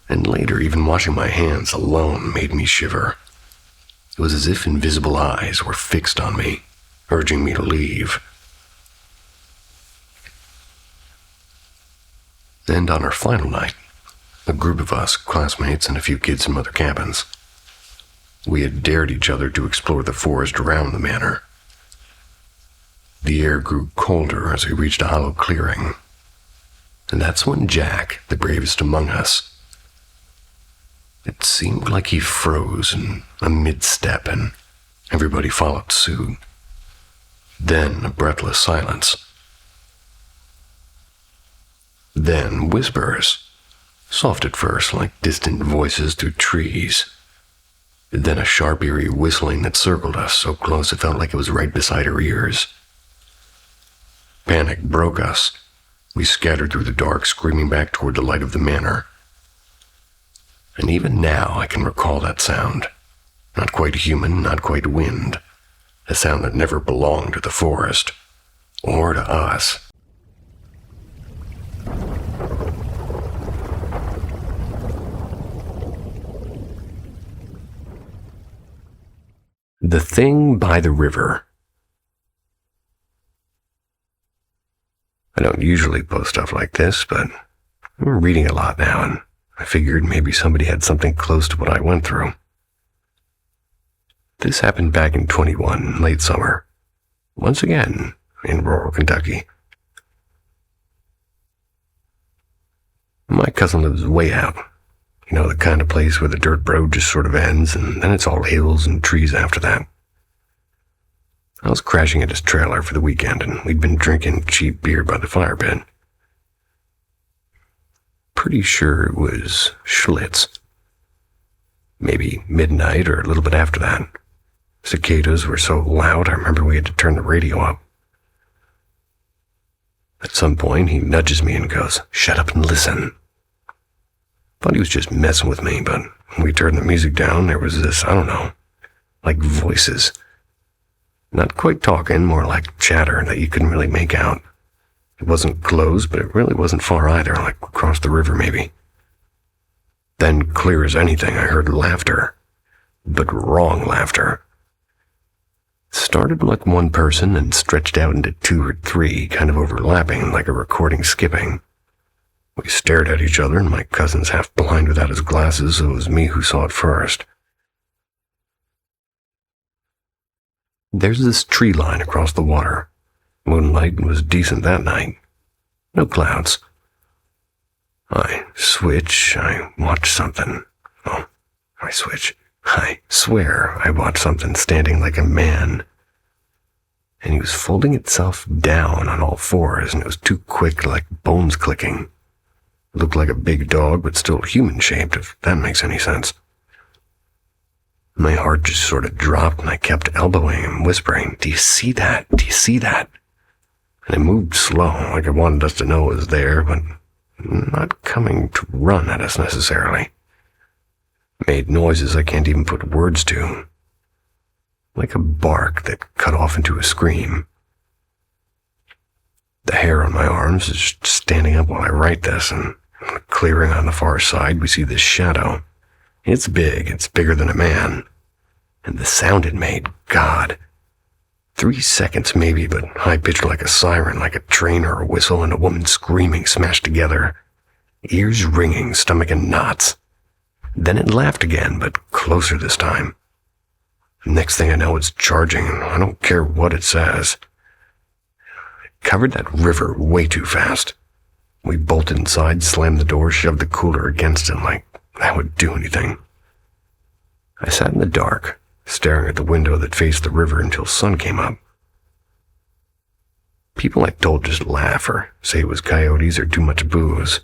And later, even washing my hands alone made me shiver. It was as if invisible eyes were fixed on me, urging me to leave. And on our final night, a group of us, classmates and a few kids from other cabins, we had dared each other to explore the forest around the manor. The air grew colder as we reached a hollow clearing, and that's when Jack, the bravest among us, it seemed like he froze in a mid-step and everybody followed suit. Then a breathless silence. Then whispers, soft at first like distant voices through trees. Then a sharp, eerie whistling that circled us so close it felt like it was right beside our ears. Panic broke us. We scattered through the dark, screaming back toward the light of the manor. And even now I can recall that sound. Not quite human, not quite wind. A sound that never belonged to the forest, or to us. The Thing by the River. I don't usually post stuff like this, but I'm reading a lot now, and I figured maybe somebody had something close to what I went through. This happened back in 21, late summer. Once again, in rural Kentucky. My cousin lives way out. You know, the kind of place where the dirt road just sort of ends, and then it's all hills and trees after that. I was crashing at his trailer for the weekend, and we'd been drinking cheap beer by the fire pit. Pretty sure it was Schlitz. Maybe midnight or a little bit after that. Cicadas were so loud, I remember we had to turn the radio up. At some point, he nudges me and goes, "Shut up and listen." Thought he was just messing with me, but when we turned the music down, there was this, I don't know, like voices. Not quite talking, more like chatter that you couldn't really make out. It wasn't close, but it really wasn't far either, like across the river maybe. Then, clear as anything, I heard laughter. But wrong laughter. It started like one person and stretched out into two or three, kind of overlapping, like a recording skipping. We stared at each other, and my cousin's half blind without his glasses, so it was me who saw it first. There's this tree line across the water. Moonlight was decent that night. No clouds. I watch something. Oh, I swear I watched something standing like a man. And he was folding itself down on all fours, and it was too quick, like bones clicking. It looked like a big dog, but still human-shaped, if that makes any sense. My heart just sort of dropped, and I kept elbowing him, whispering, "Do you see that? Do you see that?" And I moved slow, like I wanted us to know it was there, but not coming to run at us necessarily. Made noises I can't even put words to. Like a bark that cut off into a scream. The hair on my arms is standing up while I write this, and clearing on the far side, we see this shadow. It's big. It's bigger than a man. And the sound it made, God. 3 seconds maybe, but high-pitched like a siren, like a train or a whistle, and a woman screaming smashed together. Ears ringing, stomach in knots. Then it laughed again, but closer this time. Next thing I know, it's charging, and I don't care what it says. It covered that river way too fast. We bolted inside, slammed the door, shoved the cooler against it like that would do anything. I sat in the dark, staring at the window that faced the river until sun came up. People I told just laugh or say it was coyotes or too much booze.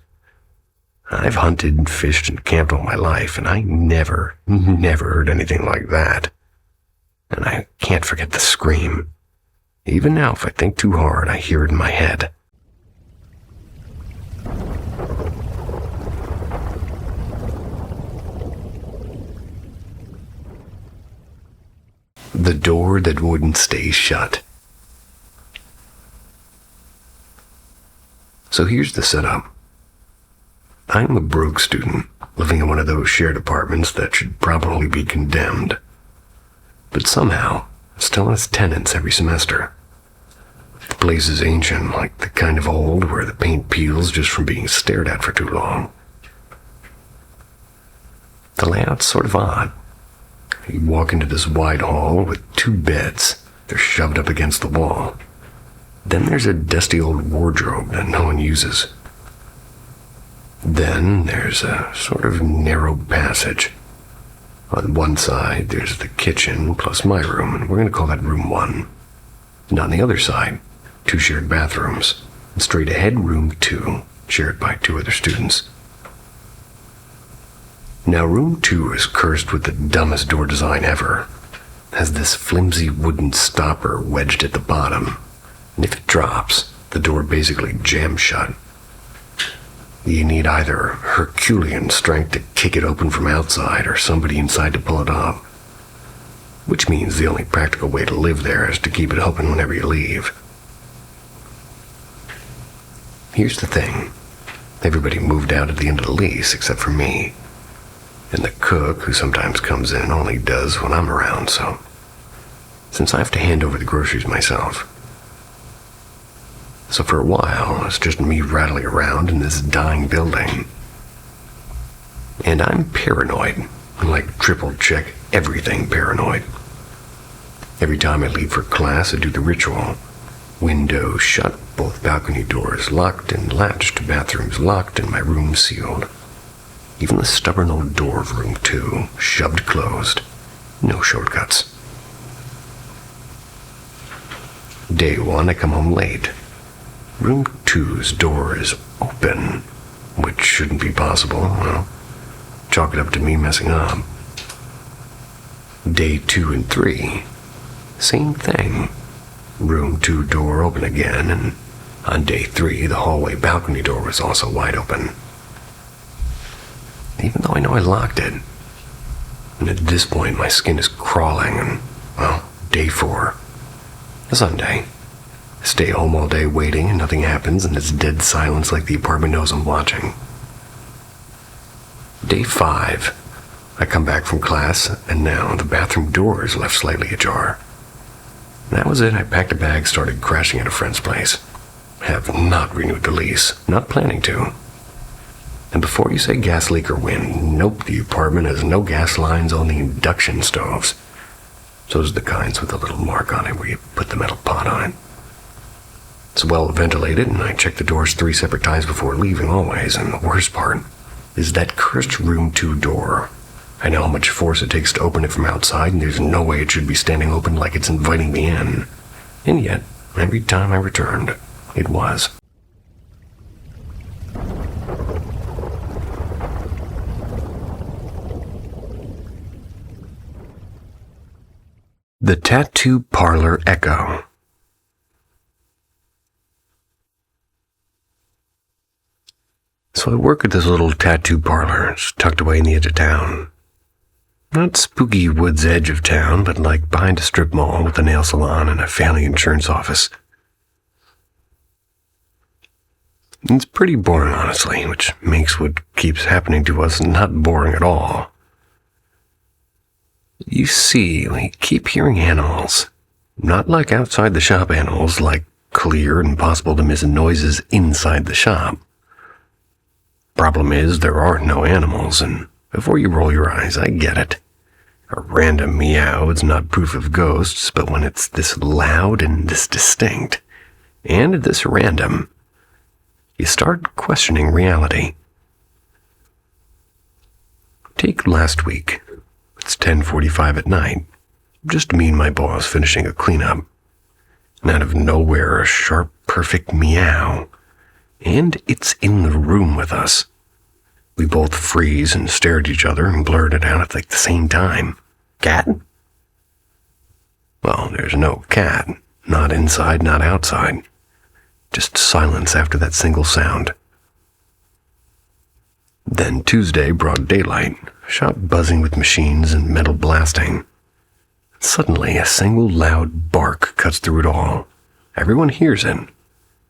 I've hunted and fished and camped all my life, and I never heard anything like that. And I can't forget the scream. Even now, if I think too hard, I hear it in my head. The door that wouldn't stay shut. So here's the setup. I'm a broke student, living in one of those shared apartments that should probably be condemned. But somehow, still has tenants every semester. The place is ancient, like the kind of old where the paint peels just from being stared at for too long. The layout's sort of odd. You walk into this wide hall with 2 beds. They're shoved up against the wall. Then there's a dusty old wardrobe that no one uses. Then there's a sort of narrow passage. On one side, there's the kitchen plus my room, and we're going to call that room 1. And on the other side, 2 shared bathrooms. And straight ahead, room 2, shared by 2 other students. Now, room 2 is cursed with the dumbest door design ever. It has this flimsy wooden stopper wedged at the bottom, and if it drops, the door basically jams shut. You need either Herculean strength to kick it open from outside or somebody inside to pull it up. Which means the only practical way to live there is to keep it open whenever you leave. Here's the thing. Everybody moved out at the end of the lease except for me. And the cook, who sometimes comes in, only does when I'm around, so... Since I have to hand over the groceries myself. So for a while, it's just me rattling around in this dying building. And I'm paranoid. Like triple check everything paranoid. Every time I leave for class, I do the ritual. Windows shut, both balcony doors locked and latched, bathrooms locked, and my room sealed. Even the stubborn old door of room 2, shoved closed. No shortcuts. Day 1, I come home late. Room 2's door is open, which shouldn't be possible. Well, chalk it up to me messing up. Day 2 and 3, same thing. Room 2 door open again, and on day 3, the hallway balcony door was also wide open. Even though I know I locked it. And at this point, my skin is crawling, and, well, day 4. A Sunday. I stay home all day waiting, and nothing happens, and it's dead silence like the apartment knows I'm watching. Day 5. I come back from class, and now the bathroom door is left slightly ajar. That was it. I packed a bag, started crashing at a friend's place. Have not renewed the lease. Not planning to. And before you say gas leak or wind, nope, the apartment has no gas lines on the induction stoves. Those are the kinds with a little mark on it where you put the metal pot on it. It's well ventilated, and I check the doors 3 separate times before leaving always, and the worst part is that cursed room 2 door. I know how much force it takes to open it from outside, and there's no way it should be standing open like it's inviting me in. And yet, every time I returned, it was. The Tattoo Parlor Echo. So I work at this little tattoo parlor. It's tucked away in the edge of town. Not spooky woods edge of town, but like behind a strip mall with a nail salon and a family insurance office. It's pretty boring, honestly, which makes what keeps happening to us not boring at all. You see, we keep hearing animals. Not like outside the shop animals, like clear and impossible to miss noises inside the shop. Problem is, there are no animals, and before you roll your eyes, I get it. A random meow is not proof of ghosts, but when it's this loud and this distinct, and this random, you start questioning reality. Take last week. It's 10:45 at night. Just me and my boss finishing a cleanup. And out of nowhere, a sharp, perfect meow. And it's in the room with us. We both freeze and stare at each other and blurt it out at the same time. Cat? Well, there's no cat. Not inside, not outside. Just silence after that single sound. Then Tuesday, broad daylight, shop buzzing with machines and metal blasting. Suddenly, a single loud bark cuts through it all. Everyone hears it.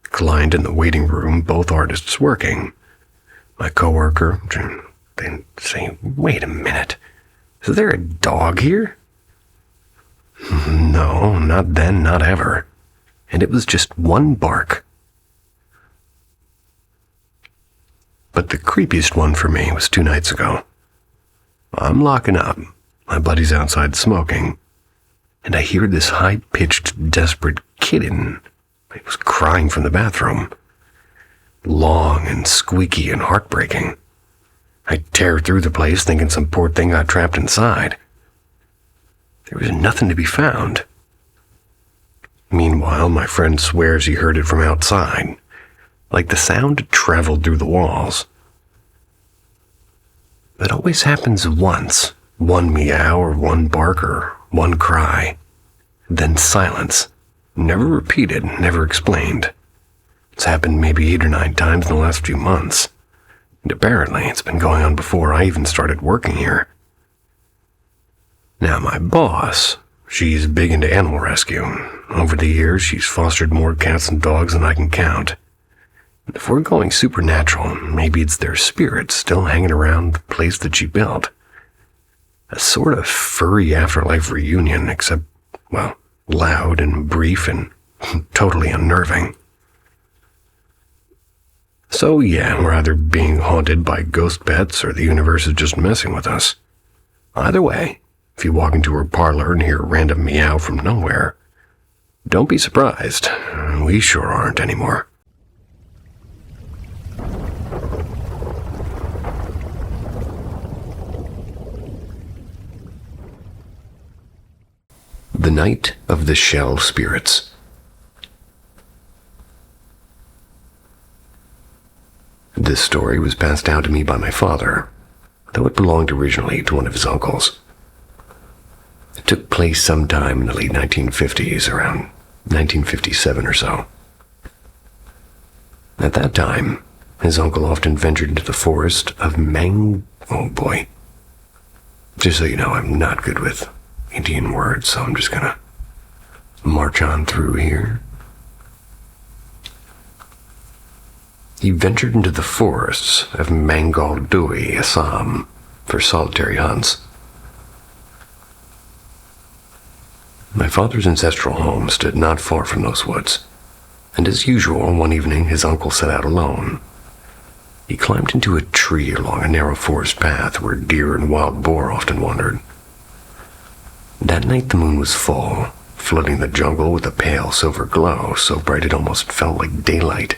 Client in the waiting room, both artists working. My coworker, they say, "Wait a minute. Is there a dog here?" No, not then, not ever. And it was just one bark. But the creepiest one for me was 2 nights ago. I'm locking up. My buddy's outside smoking. And I hear this high-pitched, desperate kitten. It was crying from the bathroom. Long and squeaky and heartbreaking. I tear through the place thinking some poor thing got trapped inside. There was nothing to be found. Meanwhile, my friend swears he heard it from outside, like the sound traveled through the walls. It always happens once, one meow or one bark or one cry, then silence, never repeated, never explained. It's happened maybe 8 or 9 times in the last few months, and apparently it's been going on before I even started working here. Now my boss, she's big into animal rescue. Over the years, she's fostered more cats and dogs than I can count. If we're going supernatural, maybe it's their spirits still hanging around the place that she built. A sort of furry afterlife reunion, except, well, loud and brief and totally unnerving. So yeah, we're either being haunted by ghost pets or the universe is just messing with us. Either way, if you walk into her parlor and hear a random meow from nowhere, don't be surprised. We sure aren't anymore. The Night of the Shell Spirits. This story was passed down to me by my father, though it belonged originally to one of his uncles. It took place sometime in the late 1950s, around 1957 or so. At that time, his uncle often ventured into the forest of Oh boy. Just so you know, I'm not good with Indian words, so I'm just gonna march on through here. He ventured into the forests of Mangaldui, Assam, for solitary hunts. My father's ancestral home stood not far from those woods, and as usual, one evening his uncle set out alone. He climbed into a tree along a narrow forest path where deer and wild boar often wandered. That night the moon was full, flooding the jungle with a pale silver glow so bright it almost felt like daylight.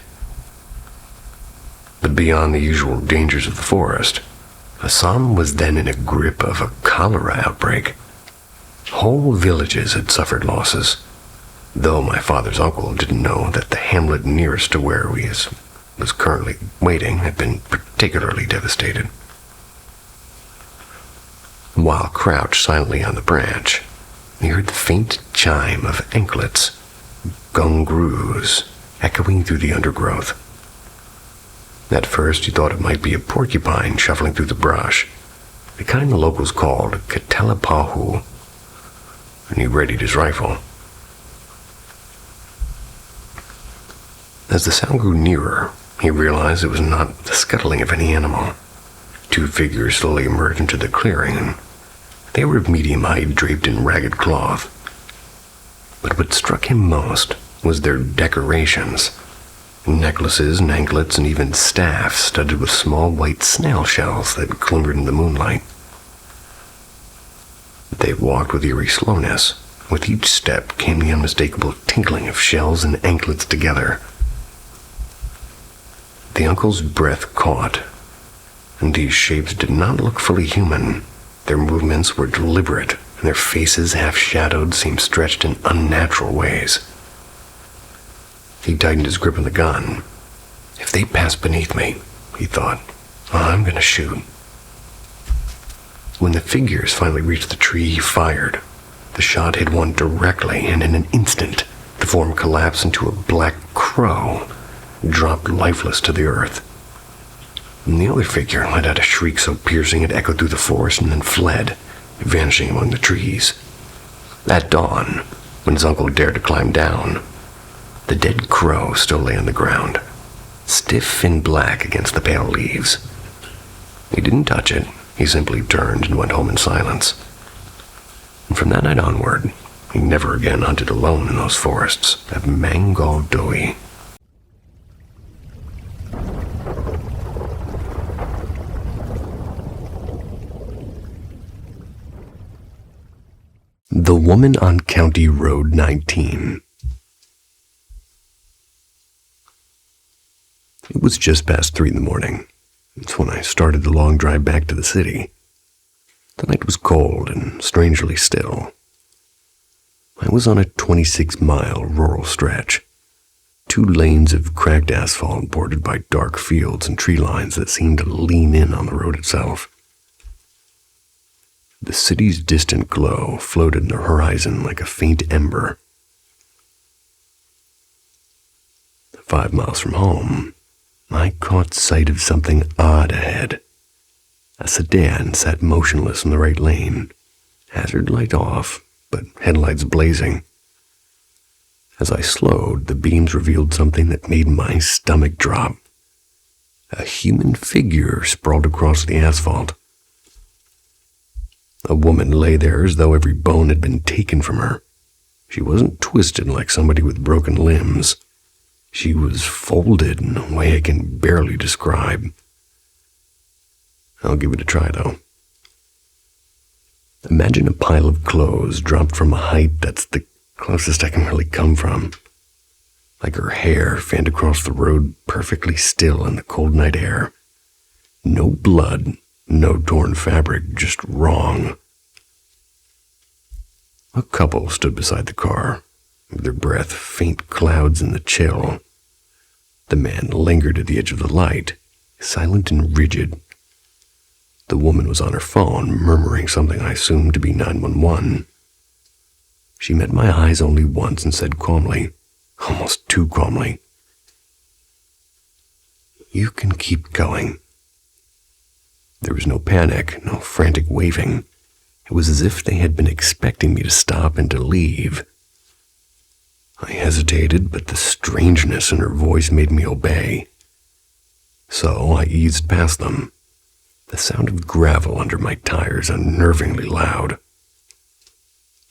But beyond the usual dangers of the forest, Assam was then in a grip of a cholera outbreak. Whole villages had suffered losses, though my father's uncle didn't know that the hamlet nearest to where he was currently waiting had been particularly devastated. While crouched silently on the branch, he heard the faint chime of anklets, gungroos, echoing through the undergrowth. At first he thought it might be a porcupine shuffling through the brush, the kind the locals called Katalapahu, and he readied his rifle. As the sound grew nearer, he realized it was not the scuttling of any animal. 2 figures slowly emerged into the clearing, and They were of medium height, draped in ragged cloth. But what struck him most was their decorations. Necklaces and anklets and even staffs studded with small white snail shells that glimmered in the moonlight. They walked with eerie slowness. With each step came the unmistakable tinkling of shells and anklets together. The uncle's breath caught, and these shapes did not look fully human. Their movements were deliberate, and their faces, half-shadowed, seemed stretched in unnatural ways. He tightened his grip on the gun. If they pass beneath me, he thought, I'm going to shoot. When the figures finally reached the tree, he fired. The shot hit one directly, and in an instant, the form collapsed into a black crow, dropped lifeless to the earth. And the other figure let out a shriek so piercing it echoed through the forest and then fled, vanishing among the trees. At dawn, when his uncle dared to climb down, the dead crow still lay on the ground, stiff and black against the pale leaves. He didn't touch it. He simply turned and went home in silence. And from that night onward, he never again hunted alone in those forests of Mangal Doi. The Woman on County Road 19. It was just past 3 in the morning. It's when I started the long drive back to the city. The night was cold and strangely still. I was on a 26-mile rural stretch. 2 lanes of cracked asphalt bordered by dark fields and tree lines that seemed to lean in on the road itself. The city's distant glow floated in the horizon like a faint ember. 5 miles from home, I caught sight of something odd ahead. A sedan sat motionless in the right lane, hazard light off, but headlights blazing. As I slowed, the beams revealed something that made my stomach drop. A human figure sprawled across the asphalt. A woman lay there as though every bone had been taken from her. She wasn't twisted like somebody with broken limbs. She was folded in a way I can barely describe. I'll give it a try, though. Imagine a pile of clothes dropped from a height that's the closest I can really come from. Like her hair fanned across the road perfectly still in the cold night air. No blood, no torn fabric, just wrong. A couple stood beside the car, their breath faint clouds in the chill. The man lingered at the edge of the light, silent and rigid. The woman was on her phone, murmuring something I assumed to be 911. She met my eyes only once and said calmly, almost too calmly, "You can keep going." There was no panic, no frantic waving. It was as if they had been expecting me to stop and to leave. I hesitated, but the strangeness in her voice made me obey. So I eased past them, the sound of gravel under my tires unnervingly loud.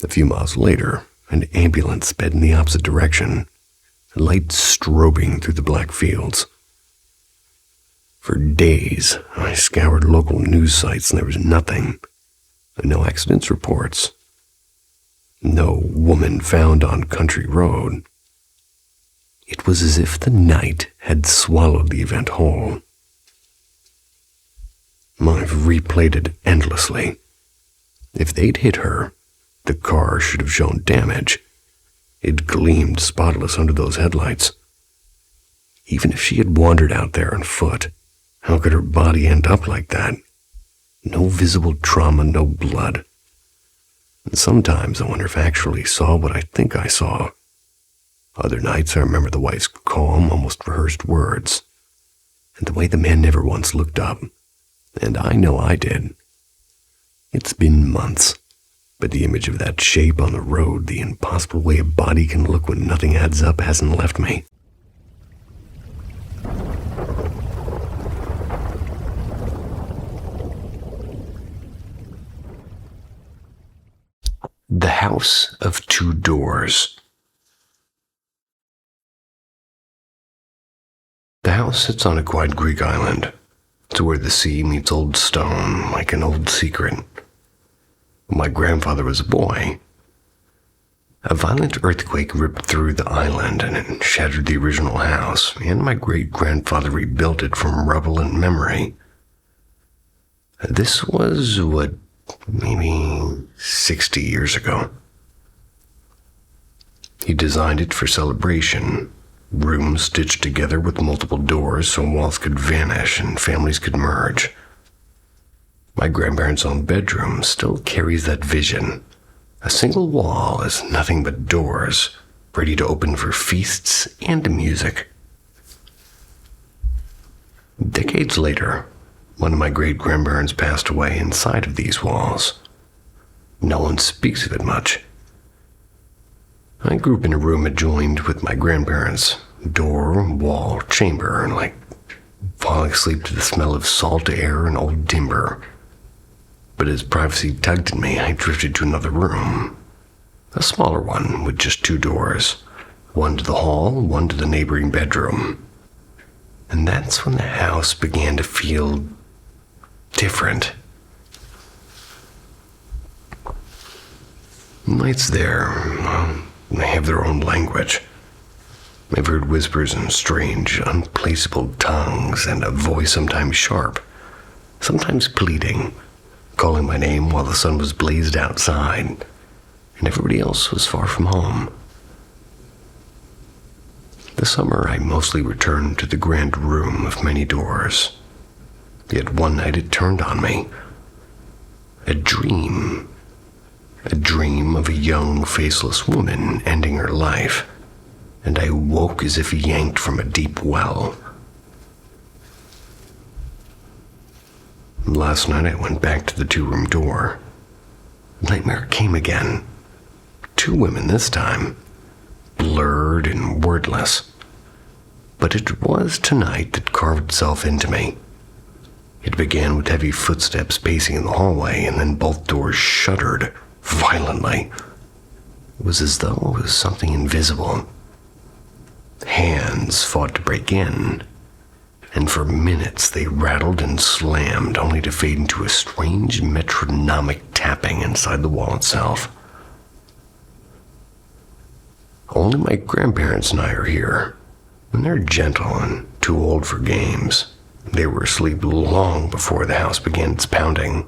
A few miles later, an ambulance sped in the opposite direction, lights strobing through the black fields. For days, I scoured local news sites and there was nothing. No accidents reports. No woman found on Country Road. It was as if the night had swallowed the event whole. I've replayed it endlessly. If they'd hit her, the car should have shown damage. It gleamed spotless under those headlights. Even if she had wandered out there on foot, how could her body end up like that? No visible trauma, no blood. And sometimes I wonder if I actually saw what I think I saw. Other nights I remember the wife's calm, almost rehearsed words, and the way the man never once looked up. And I know I did. It's been months, but the image of that shape on the road, the impossible way a body can look when nothing adds up, hasn't left me. House of Two Doors. The house sits on a quiet Greek island. It's where the sea meets old stone, like an old secret. When my grandfather was a boy, a violent earthquake ripped through the island and it shattered the original house, and my great-grandfather rebuilt it from rubble and memory. This was, maybe 60 years ago. He designed it for celebration, rooms stitched together with multiple doors so walls could vanish and families could merge. My grandparents' own bedroom still carries that vision. A single wall is nothing but doors, ready to open for feasts and music. Decades later, one of my great-grandparents passed away inside of these walls. No one speaks of it much. I grew up in a room adjoined with my grandparents, door, wall, chamber, like falling asleep to the smell of salt air and old timber. But as privacy tugged at me, I drifted to another room. A smaller one with just 2 doors, one to the hall, one to the neighboring bedroom. And that's when the house began to feel different. Nights there, they have their own language. I've heard whispers in strange, unplaceable tongues and a voice sometimes sharp, sometimes pleading, calling my name while the sun was blazed outside, and everybody else was far from home. This summer, I mostly returned to the grand room of many doors. Yet one night it turned on me. A dream of a young, faceless woman ending her life, and I woke as if yanked from a deep well. Last night I went back to the 2-room door. The nightmare came again. 2 women this time, blurred and wordless. But it was tonight that carved itself into me. It began with heavy footsteps pacing in the hallway, and then both doors shuddered violently. It was as though it was something invisible. Hands fought to break in, and for minutes they rattled and slammed, only to fade into a strange metronomic tapping inside the wall itself. Only my grandparents and I are here, and they're gentle and too old for games. They were asleep long before the house began its pounding.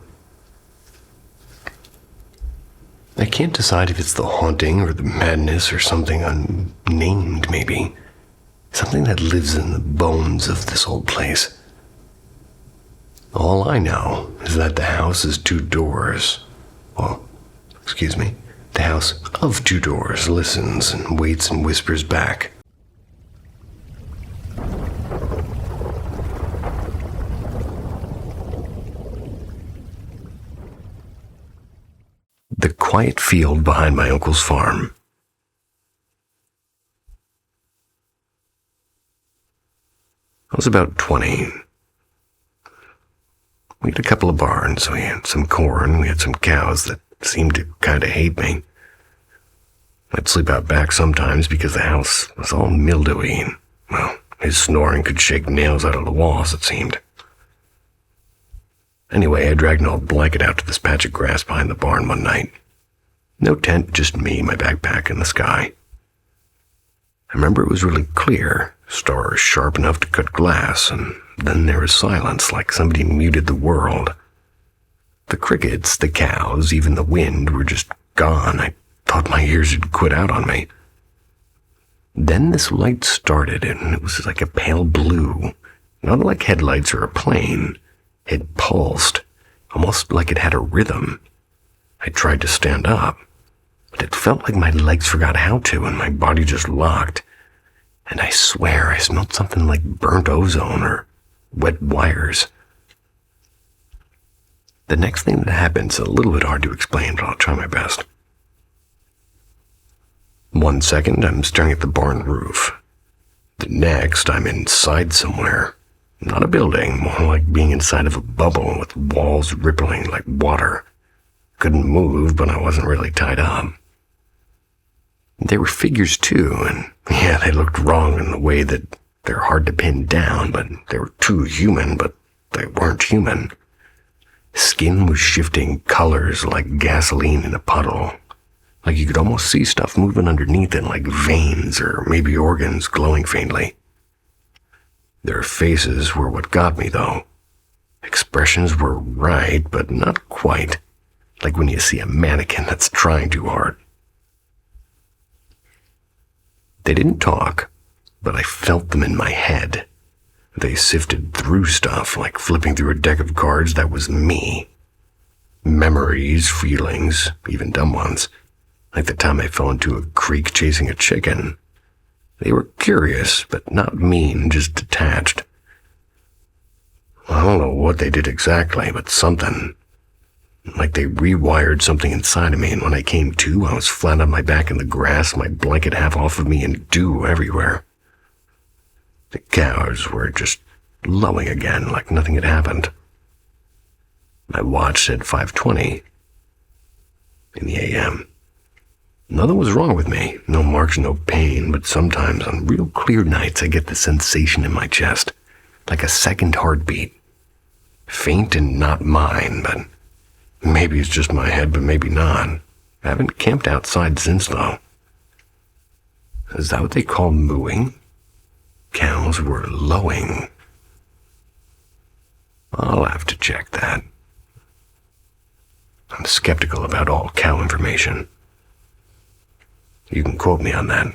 I can't decide if it's the haunting or the madness or something unnamed, maybe. Something that lives in the bones of this old place. All I know is that the house is 2 doors. The house of 2 doors listens and waits and whispers back. The quiet field behind my uncle's farm. I was about 20. We had a couple of barns, we had some corn, we had some cows that seemed to kind of hate me. I'd sleep out back sometimes because the house was all mildewy, and, his snoring could shake nails out of the walls, it seemed. Anyway, I dragged an old blanket out to this patch of grass behind the barn one night. No tent, just me, my backpack, and the sky. I remember it was really clear, stars sharp enough to cut glass, and then there was silence, like somebody muted the world. The crickets, the cows, even the wind were just gone. I thought my ears had quit out on me. Then this light started, and it was like a pale blue, not like headlights or a plane. It pulsed, almost like it had a rhythm. I tried to stand up, but it felt like my legs forgot how to, and my body just locked. And I swear I smelled something like burnt ozone or wet wires. The next thing that happened's a little bit hard to explain, but I'll try my best. 1 second, I'm staring at the barn roof. The next, I'm inside somewhere. Not a building, more like being inside of a bubble with walls rippling like water. Couldn't move, but I wasn't really tied up. They were figures too, and yeah, they looked wrong in the way that they're hard to pin down, but they were too human, but they weren't human. Skin was shifting colors like gasoline in a puddle. Like you could almost see stuff moving underneath it, like veins or maybe organs glowing faintly. Their faces were what got me, though. Expressions were right, but not quite. Like when you see a mannequin that's trying too hard. They didn't talk, but I felt them in my head. They sifted through stuff like flipping through a deck of cards that was me. Memories, feelings, even dumb ones. Like the time I fell into a creek chasing a chicken. They were curious, but not mean, just detached. I don't know what they did exactly, but something. Like they rewired something inside of me, and when I came to, I was flat on my back in the grass, my blanket half off of me, and dew everywhere. The cows were just lowing again, like nothing had happened. My watch said 5:20 in the a.m. Nothing was wrong with me, no marks, no pain, but sometimes on real clear nights I get the sensation in my chest, like a second heartbeat. Faint and not mine, but maybe it's just my head, but maybe not. I haven't camped outside since, though. Is that what they call mooing? Cows were lowing. I'll have to check that. I'm skeptical about all cow information. You can quote me on that.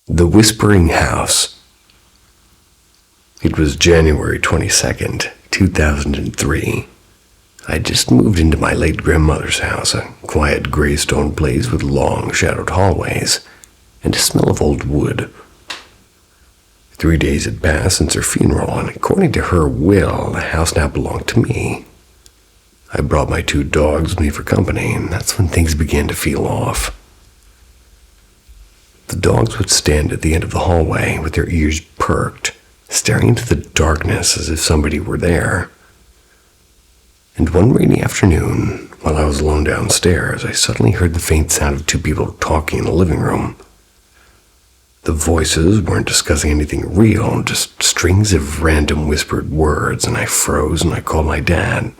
The Whispering House. It was January 22nd, 2003. I just moved into my late grandmother's house, a quiet gray stone place with long shadowed hallways and a smell of old wood. 3 days had passed since her funeral, and according to her will, the house now belonged to me. I brought my 2 dogs with me for company, and that's when things began to feel off. The dogs would stand at the end of the hallway with their ears perked, staring into the darkness as if somebody were there. And one rainy afternoon, while I was alone downstairs, I suddenly heard the faint sound of 2 people talking in the living room. The voices weren't discussing anything real, just strings of random whispered words, and I froze and I called my dad,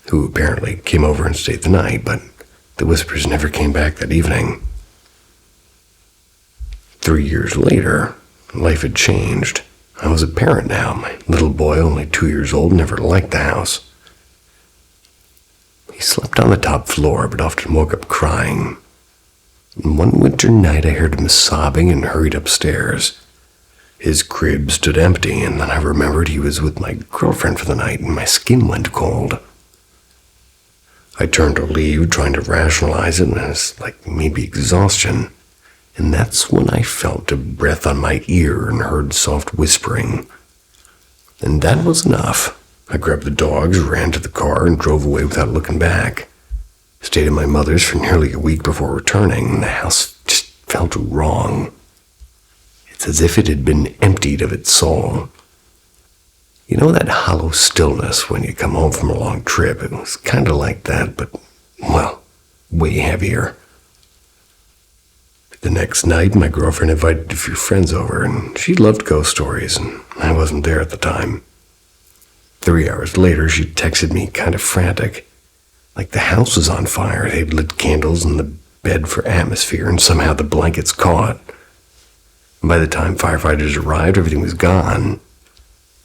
who apparently came over and stayed the night, but the whispers never came back that evening. 3 years later, life had changed. I was a parent now. My little boy, only 2 years old, never liked the house. He slept on the top floor, but often woke up crying. And one winter night I heard him sobbing and hurried upstairs. His crib stood empty, and then I remembered he was with my girlfriend for the night, and my skin went cold. I turned to leave, trying to rationalize it, and it was like maybe exhaustion. And that's when I felt a breath on my ear and heard soft whispering. And that was enough. I grabbed the dogs, ran to the car, and drove away without looking back. Stayed at my mother's for nearly a week before returning. The house just felt wrong. It's as if it had been emptied of its soul. You know that hollow stillness when you come home from a long trip? It was kind of like that, but, well, way heavier. The next night, my girlfriend invited a few friends over, and she loved ghost stories, and I wasn't there at the time. 3 hours later, she texted me kind of frantic. Like the house was on fire. They'd lit candles in the bed for atmosphere, and somehow the blankets caught. And by the time firefighters arrived, everything was gone.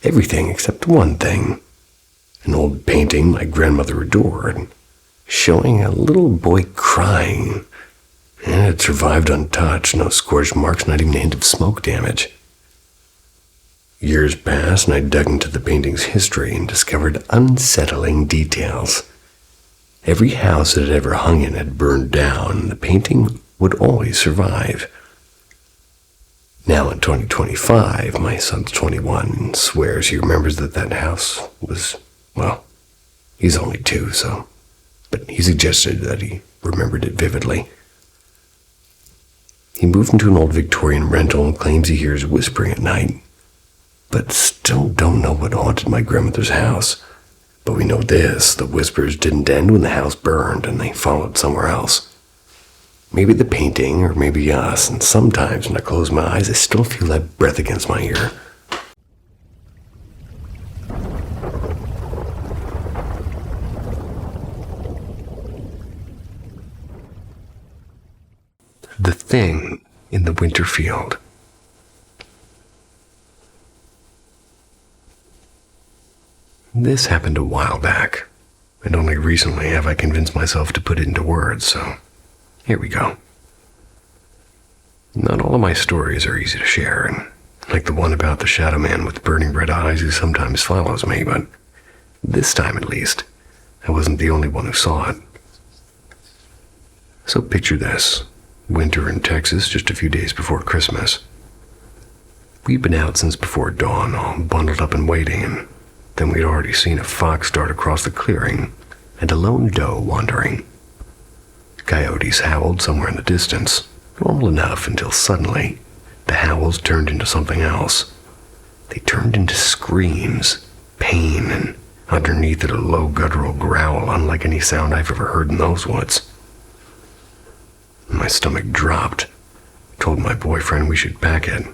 Everything except one thing. An old painting my grandmother adored, showing a little boy crying. And it survived untouched, no scorched marks, not even a hint of smoke damage. Years passed, and I dug into the painting's history and discovered unsettling details. Every house it had ever hung in had burned down, and the painting would always survive. Now in 2025, my son's 21 and swears he remembers that house was, well, he's only 2, so, but he suggested that he remembered it vividly. He moved into an old Victorian rental and claims he hears whispering at night. but still don't know what haunted my grandmother's house. But we know this, the whispers didn't end when the house burned and they followed somewhere else. Maybe the painting, or maybe us, and sometimes when I close my eyes, I still feel that breath against my ear. The thing in the winter field. This happened a while back, and only recently have I convinced myself to put it into words, so here we go. Not all of my stories are easy to share, and like the one about the shadow man with burning red eyes who sometimes follows me, but this time at least, I wasn't the only one who saw it. So picture this. Winter in Texas, just a few days before Christmas. We'd been out since before dawn, all bundled up and waiting, and then we'd already seen a fox dart across the clearing and a lone doe wandering. Coyotes howled somewhere in the distance, normal enough until suddenly the howls turned into something else. They turned into screams, pain, and underneath it a low guttural growl unlike any sound I've ever heard in those woods. My stomach dropped. I told my boyfriend we should pack it.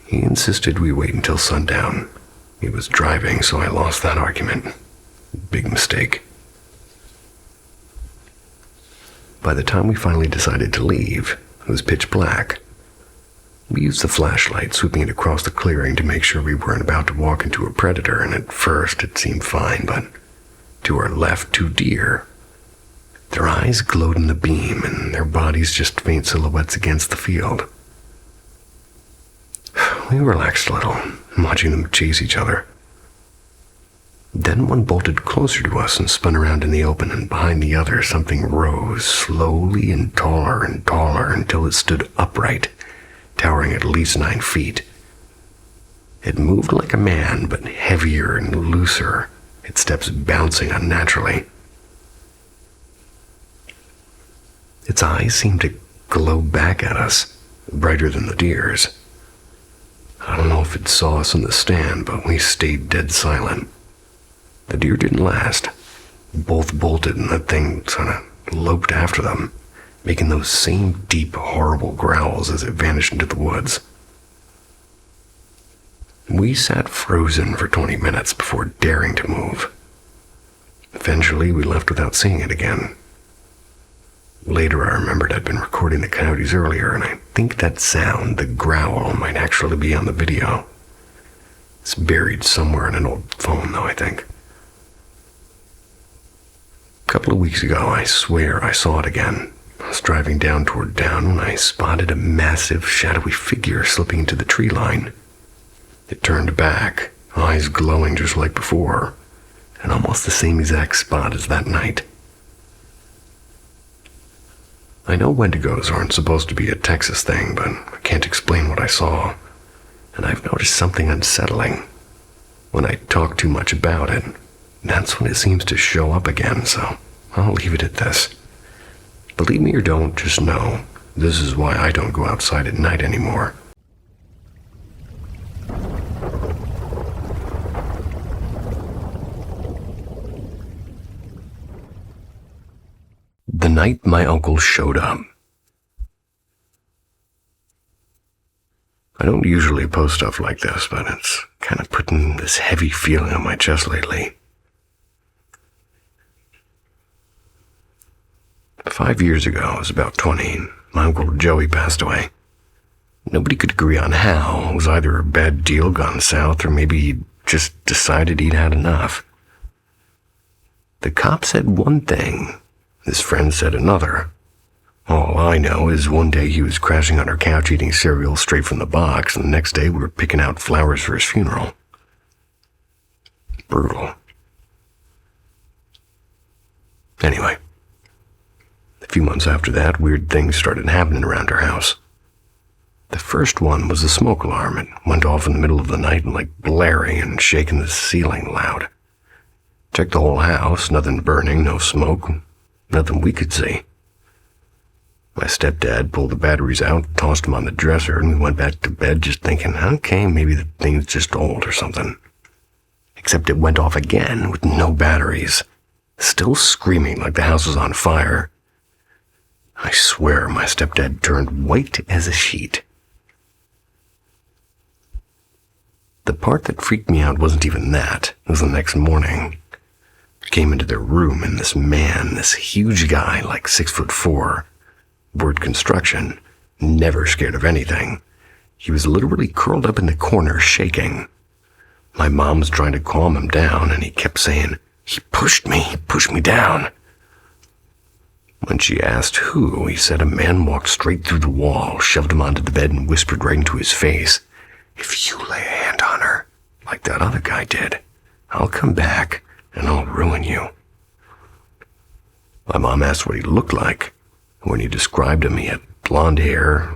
He insisted we wait until sundown. He was driving, so I lost that argument. Big mistake. By the time we finally decided to leave, it was pitch black. We used the flashlight, sweeping it across the clearing to make sure we weren't about to walk into a predator, and at first it seemed fine, but to our left, 2 deer. Their eyes glowed in the beam, and their bodies just faint silhouettes against the field. We relaxed a little, watching them chase each other. Then one bolted closer to us and spun around in the open, and behind the other something rose slowly and taller until it stood upright, towering at least 9 feet. It moved like a man, but heavier and looser, its steps bouncing unnaturally. Its eyes seemed to glow back at us, brighter than the deer's. I don't know if it saw us in the stand, but we stayed dead silent. The deer didn't last. Both bolted, and that thing sort of loped after them, making those same deep, horrible growls as it vanished into the woods. We sat frozen for 20 minutes before daring to move. Eventually, we left without seeing it again. Later, I remembered I'd been recording the coyotes earlier, and I think that sound, the growl, might actually be on the video. It's buried somewhere in an old phone, though, I think. A couple of weeks ago, I swear I saw it again. I was driving down toward town when I spotted a massive, shadowy figure slipping into the tree line. It turned back, eyes glowing just like before, in almost the same exact spot as that night. I know Wendigos aren't supposed to be a Texas thing, but I can't explain what I saw, and I've noticed something unsettling. When I talk too much about it, that's when it seems to show up again, so I'll leave it at this. Believe me or don't, just know, this is why I don't go outside at night anymore. The night my uncle showed up. I don't usually post stuff like this, but it's kind of putting this heavy feeling on my chest lately. 5 years ago, I was about 20, my Uncle Joey passed away. Nobody could agree on how. It was either a bad deal gone south, or maybe he'd just decided he'd had enough. The cop said one thing, his friend said another. All I know is one day he was crashing on our couch eating cereal straight from the box, and the next day we were picking out flowers for his funeral. Brutal. Anyway, a few months after that, weird things started happening around our house. The first one was the smoke alarm. It went off in the middle of the night and like blaring and shaking the ceiling loud. Checked the whole house, nothing burning, no smoke, nothing we could see. My stepdad pulled the batteries out, tossed them on the dresser, and we went back to bed just thinking, okay, maybe the thing's just old or something. Except it went off again with no batteries, still screaming like the house was on fire. I swear my stepdad turned white as a sheet. The part that freaked me out wasn't even that. It was the next morning. I came into their room and this man, this huge guy, like 6'4", word construction, never scared of anything. He was literally curled up in the corner, shaking. My mom was trying to calm him down, and he kept saying, he pushed me down. When she asked who, he said a man walked straight through the wall, shoved him onto the bed, and whispered right into his face, if you lay a hand on her, like that other guy did, I'll come back and I'll ruin you. My mom asked what he looked like. When he described him, he had blonde hair,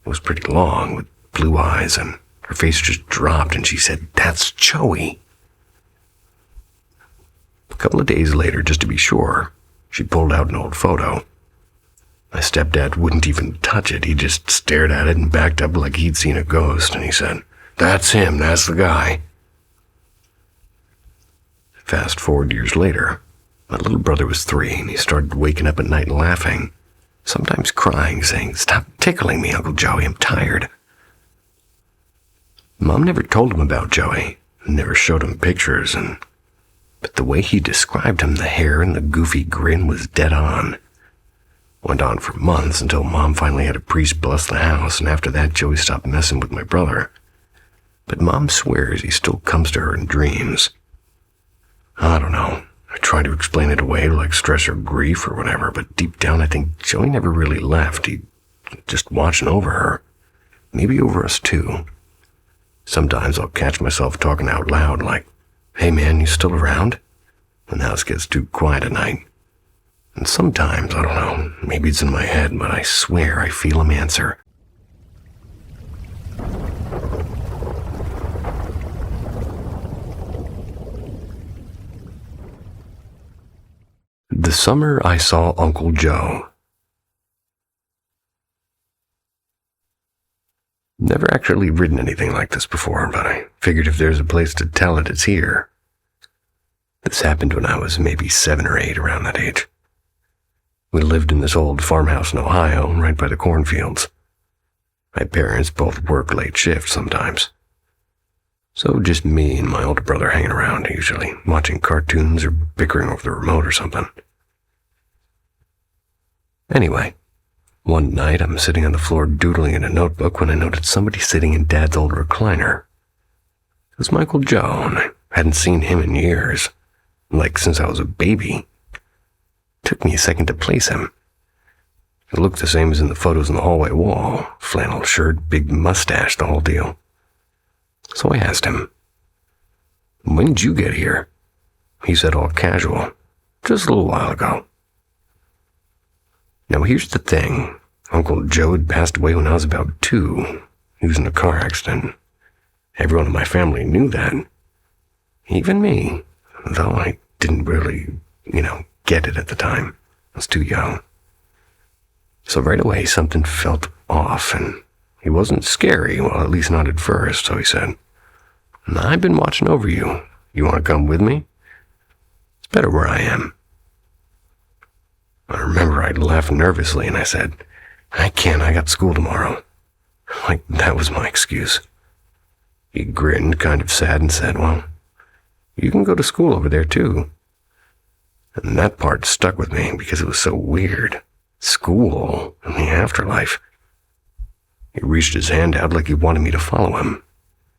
was pretty long, with blue eyes, and her face just dropped, and she said, that's Joey. A couple of days later, just to be sure, she pulled out an old photo. My stepdad wouldn't even touch it. He just stared at it and backed up like he'd seen a ghost, and he said, that's him, that's the guy. Fast forward years later, my little brother was 3, and he started waking up at night laughing, sometimes crying, saying, stop tickling me, Uncle Joey, I'm tired. Mom never told him about Joey, never showed him pictures, but the way he described him, the hair and the goofy grin was dead on. Went on for months until Mom finally had a priest bless the house, and after that Joey stopped messing with my brother. But Mom swears he still comes to her in dreams. I don't know. I try to explain it away like stress or grief or whatever, but deep down I think Joey never really left. He just watching over her. Maybe over us too. Sometimes I'll catch myself talking out loud like, hey man, you still around? When the house gets too quiet at night. And sometimes, I don't know, maybe it's in my head, but I swear I feel him answer. The summer I saw Uncle Joe. Never actually written anything like this before, but I figured if there's a place to tell it, it's here. This happened when I was maybe 7 or 8, around that age. We lived in this old farmhouse in Ohio, right by the cornfields. My parents both worked late shifts sometimes. So just me and my older brother hanging around, usually, watching cartoons or bickering over the remote or something. Anyway, one night I'm sitting on the floor doodling in a notebook when I noticed somebody sitting in Dad's old recliner. It was Uncle Joe, and I hadn't seen him in years, like since I was a baby. Took me a second to place him. It looked the same as in the photos on the hallway wall. Flannel shirt, big mustache, the whole deal. So I asked him, when did you get here? He said all casual, just a little while ago. Now here's the thing. Uncle Joe had passed away when I was about 2. He was in a car accident. Everyone in my family knew that. Even me, though I didn't really, get it at the time. I was too young. So right away something felt off, and he wasn't scary, well, at least not at first, so he said, I've been watching over you. You want to come with me? It's better where I am. I remember I laughed nervously, and I said, I can't, I got school tomorrow. Like, that was my excuse. He grinned, kind of sad, and said, well, you can go to school over there, too. And that part stuck with me because it was so weird. School in the afterlife. He reached his hand out like he wanted me to follow him,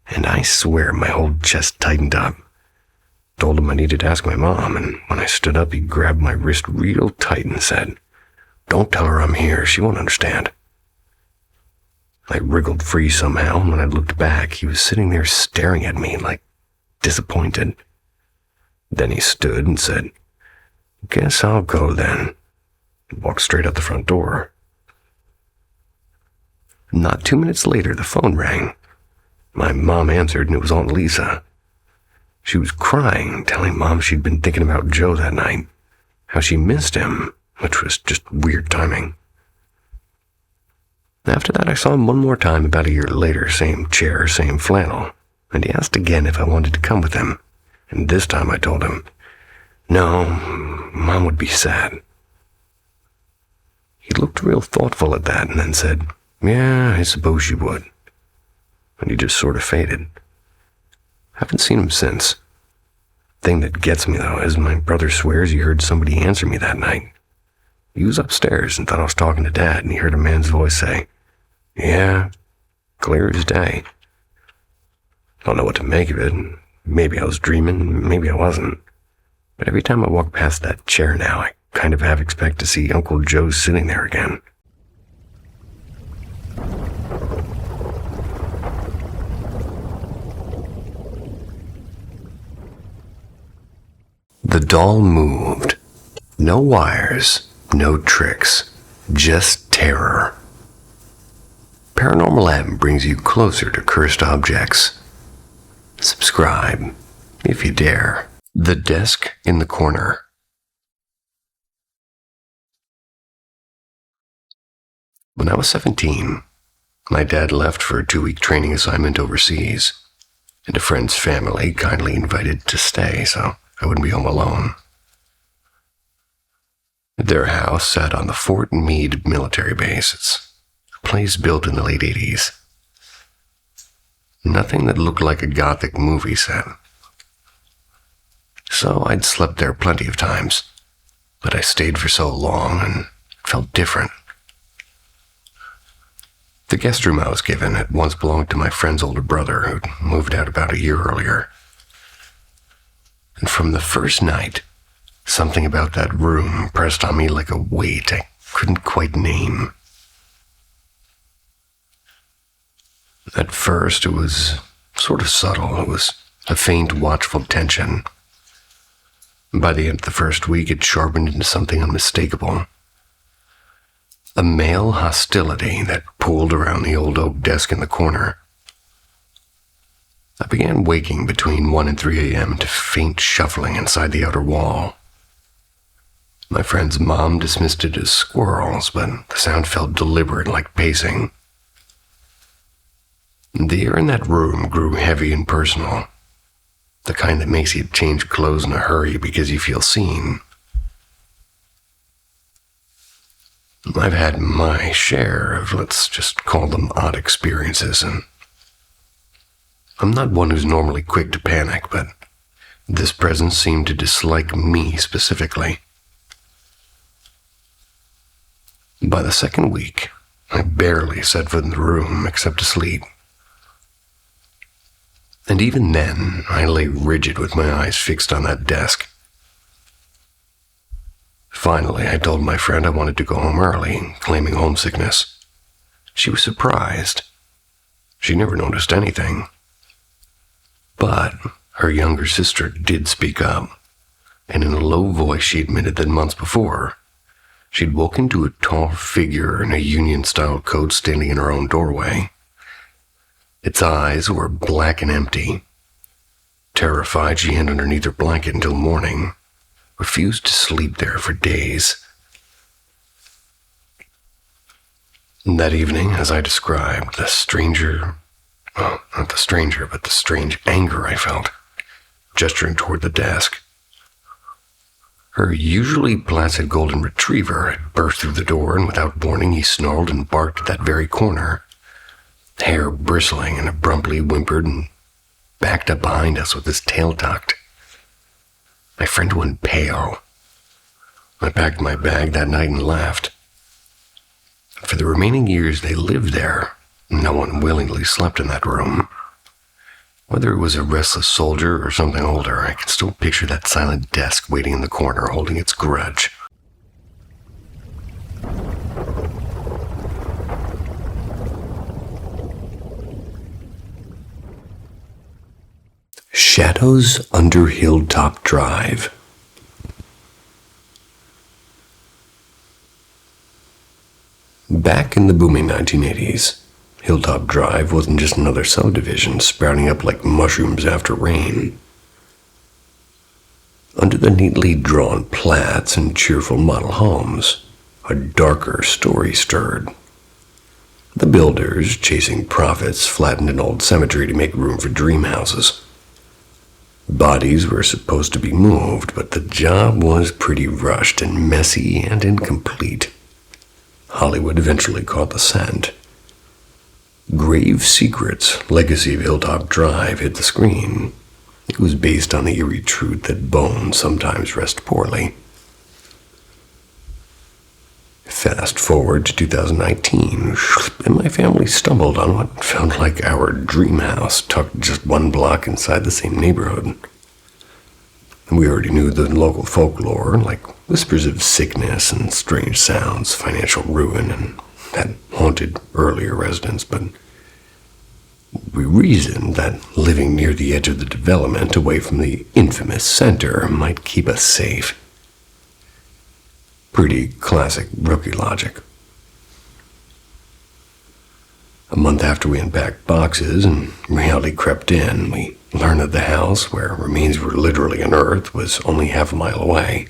and I swear my whole chest tightened up. Told him I needed to ask my mom, and when I stood up, he grabbed my wrist real tight and said, don't tell her I'm here, she won't understand. I wriggled free somehow, and when I looked back, he was sitting there staring at me like disappointed. Then he stood and said, guess I'll go then. He walked straight out the front door. Not 2 minutes later, the phone rang. My mom answered, and it was Aunt Lisa. She was crying, telling Mom she'd been thinking about Joe that night, how she missed him, which was just weird timing. After that, I saw him one more time about a year later, same chair, same flannel, and he asked again if I wanted to come with him, and this time I told him, no, Mom would be sad. He looked real thoughtful at that and then said, yeah, I suppose she would. And he just sort of faded. Haven't seen him since. Thing that gets me, though, is my brother swears he heard somebody answer me that night. He was upstairs and thought I was talking to Dad, and he heard a man's voice say, yeah, clear as day. Don't know what to make of it. Maybe I was dreaming, maybe I wasn't. But every time I walk past that chair now, I kind of half expect to see Uncle Joe sitting there again. The doll moved. No wires, no tricks, just terror. Paranormal app brings you closer to cursed objects. Subscribe, if you dare. The desk in the corner. When I was 17, my dad left for a 2-week training assignment overseas, and a friend's family kindly invited to stay so I wouldn't be home alone. Their house sat on the Fort Meade military base. It's a place built in the late 80s. Nothing that looked like a gothic movie set. So I'd slept there plenty of times, but I stayed for so long and it felt different. The guest room I was given had once belonged to my friend's older brother, who'd moved out about a year earlier. And from the first night, something about that room pressed on me like a weight I couldn't quite name. At first, it was sort of subtle. It was a faint, watchful tension. By the end of the first week, it sharpened into something unmistakable. A male hostility that pooled around the old oak desk in the corner. I began waking between 1 and 3 a.m. to faint shuffling inside the outer wall. My friend's mom dismissed it as squirrels, but the sound felt deliberate, like pacing. The air in that room grew heavy and personal. The kind that makes you change clothes in a hurry because you feel seen. I've had my share of, let's just call them odd experiences, and I'm not one who's normally quick to panic, but this presence seemed to dislike me specifically. By the second week, I barely set foot in the room except to sleep. And even then, I lay rigid with my eyes fixed on that desk. Finally, I told my friend I wanted to go home early, claiming homesickness. She was surprised. She never noticed anything. But her younger sister did speak up, and in a low voice she admitted that months before, she'd woken to a tall figure in a Union-style coat standing in her own doorway. Its eyes were black and empty. Terrified, she hid underneath her blanket until morning, refused to sleep there for days. That evening, as I described, the strange anger I felt, gesturing toward the desk. Her usually placid golden retriever had burst through the door, and without warning he snarled and barked at that very corner. Hair bristling, and abruptly whimpered and backed up behind us with his tail tucked. My friend went pale. I packed my bag that night and left. For the remaining years they lived there, no one willingly slept in that room. Whether it was a restless soldier or something older, I can still picture that silent desk waiting in the corner holding its grudge. Shadows under Hilltop Drive. Back in the booming 1980s, Hilltop Drive wasn't just another subdivision sprouting up like mushrooms after rain. Under the neatly drawn plats and cheerful model homes, a darker story stirred. The builders, chasing profits, flattened an old cemetery to make room for dream houses. Bodies were supposed to be moved, but the job was pretty rushed and messy and incomplete. Hollywood eventually caught the scent. Grave Secrets, Legacy of Hilltop Drive hit the screen. It was based on the eerie truth that bones sometimes rest poorly. Fast forward to 2019, and my family stumbled on what felt like our dream house, tucked just one block inside the same neighborhood. We already knew the local folklore, like whispers of sickness and strange sounds, financial ruin, and that haunted earlier residents, but we reasoned that living near the edge of the development, away from the infamous center, might keep us safe. Pretty classic rookie logic. A month after we unpacked boxes and reality crept in, we learned that the house, where remains were literally unearthed, was only half a mile away.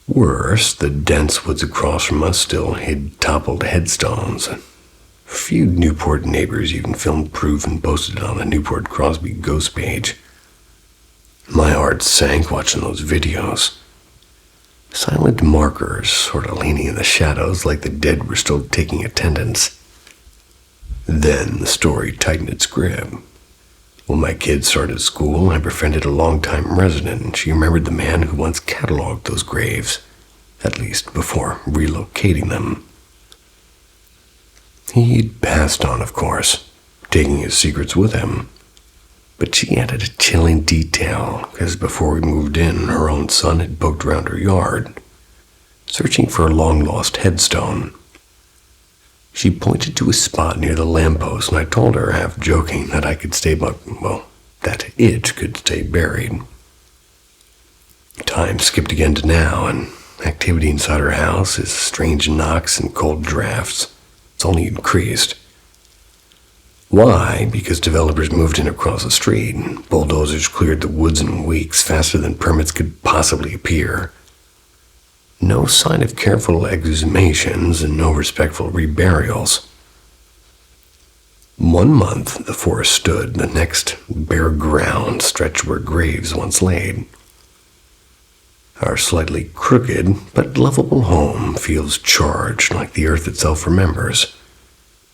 Worse, the dense woods across from us still hid toppled headstones. A few Newport neighbors even filmed proof and posted it on the Newport Crosby ghost page. My heart sank watching those videos. Silent markers, sort of leaning in the shadows like the dead were still taking attendance. Then the story tightened its grip. When my kids started school, I befriended a longtime resident, and she remembered the man who once cataloged those graves, at least before relocating them. He'd passed on, of course, taking his secrets with him. But she added a chilling detail, because before we moved in, her own son had poked around her yard, searching for a long-lost headstone. She pointed to a spot near the lamppost, and I told her, half joking, that I could stay, that it could stay buried. Time skipped again to now, and activity inside her house, is strange knocks and cold drafts, it's only increased. Why? Because developers moved in across the street, and bulldozers cleared the woods in weeks, faster than permits could possibly appear. No sign of careful exhumations and no respectful reburials. 1 month the forest stood, the next bare ground stretched where graves once laid. Our slightly crooked but lovable home feels charged like the earth itself remembers.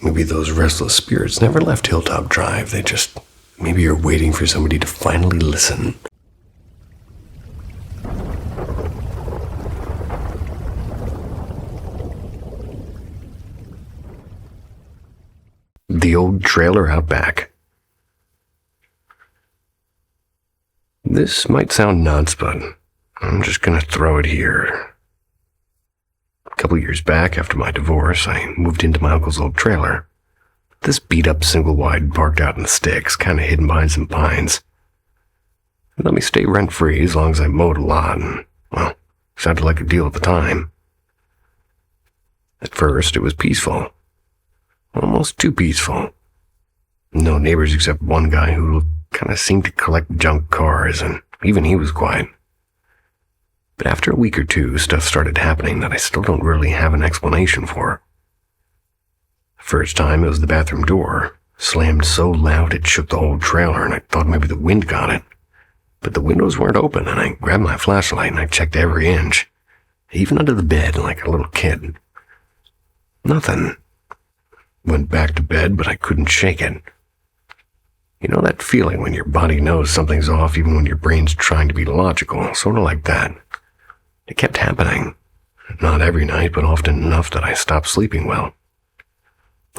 Maybe those restless spirits never left Hilltop Drive. They just maybe are waiting for somebody to finally listen. The old trailer out back. This might sound nuts, but I'm just gonna throw it here. A couple years back, after my divorce, I moved into my uncle's old trailer. This beat-up single-wide parked out in the sticks, kind of hidden behind some pines. It let me stay rent-free as long as I mowed a lot, and, sounded like a deal at the time. At first, it was peaceful. Almost too peaceful. No neighbors except one guy who kind of seemed to collect junk cars, and even he was quiet. But after a week or two, stuff started happening that I still don't really have an explanation for. First time, it was the bathroom door. Slammed so loud it shook the whole trailer, and I thought maybe the wind got it. But the windows weren't open, and I grabbed my flashlight and I checked every inch, even under the bed like a little kid. Nothing. Went back to bed, but I couldn't shake it. You know that feeling when your body knows something's off even when your brain's trying to be logical, sort of like that. It kept happening. Not every night, but often enough that I stopped sleeping well.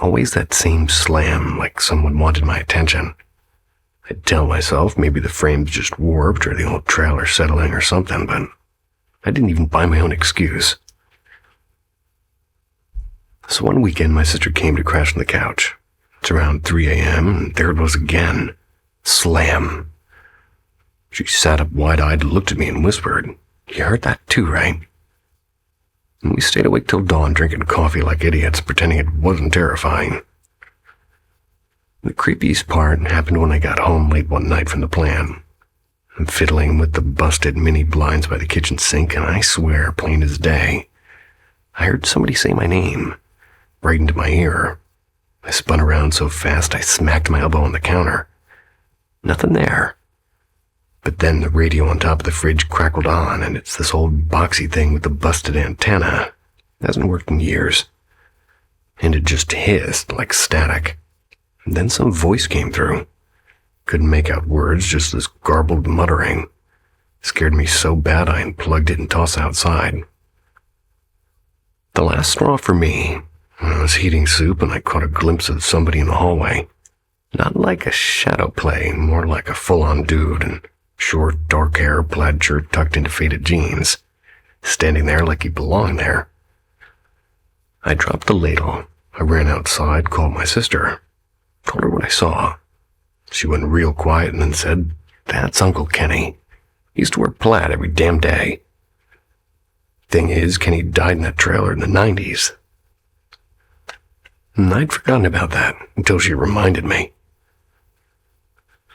Always that same slam, like someone wanted my attention. I'd tell myself maybe the frame's just warped or the old trailer settling or something, but I didn't even buy my own excuse. So one weekend, my sister came to crash on the couch. It's around 3 a.m., and there it was again. Slam. She sat up wide-eyed and looked at me and whispered, "You heard that too, right?" And we stayed awake till dawn drinking coffee like idiots, pretending it wasn't terrifying. The creepiest part happened when I got home late one night from the plant. I'm fiddling with the busted mini blinds by the kitchen sink, and I swear, plain as day, I heard somebody say my name. right into my ear. I spun around so fast I smacked my elbow on the counter. Nothing there. But then the radio on top of the fridge crackled on, and it's this old boxy thing with the busted antenna. It hasn't worked in years. And it just hissed like static. And then some voice came through. Couldn't make out words, just this garbled muttering. Scared me so bad I unplugged it and tossed it outside. The last straw for me, I was heating soup and I caught a glimpse of somebody in the hallway. Not like a shadow play, more like a full-on dude in short, dark hair, plaid shirt tucked into faded jeans, standing there like he belonged there. I dropped the ladle. I ran outside, called my sister, told her what I saw. She went real quiet and then said, "That's Uncle Kenny. He used to wear plaid every damn day." Thing is, Kenny died in that trailer in the 90s. And I'd forgotten about that until she reminded me.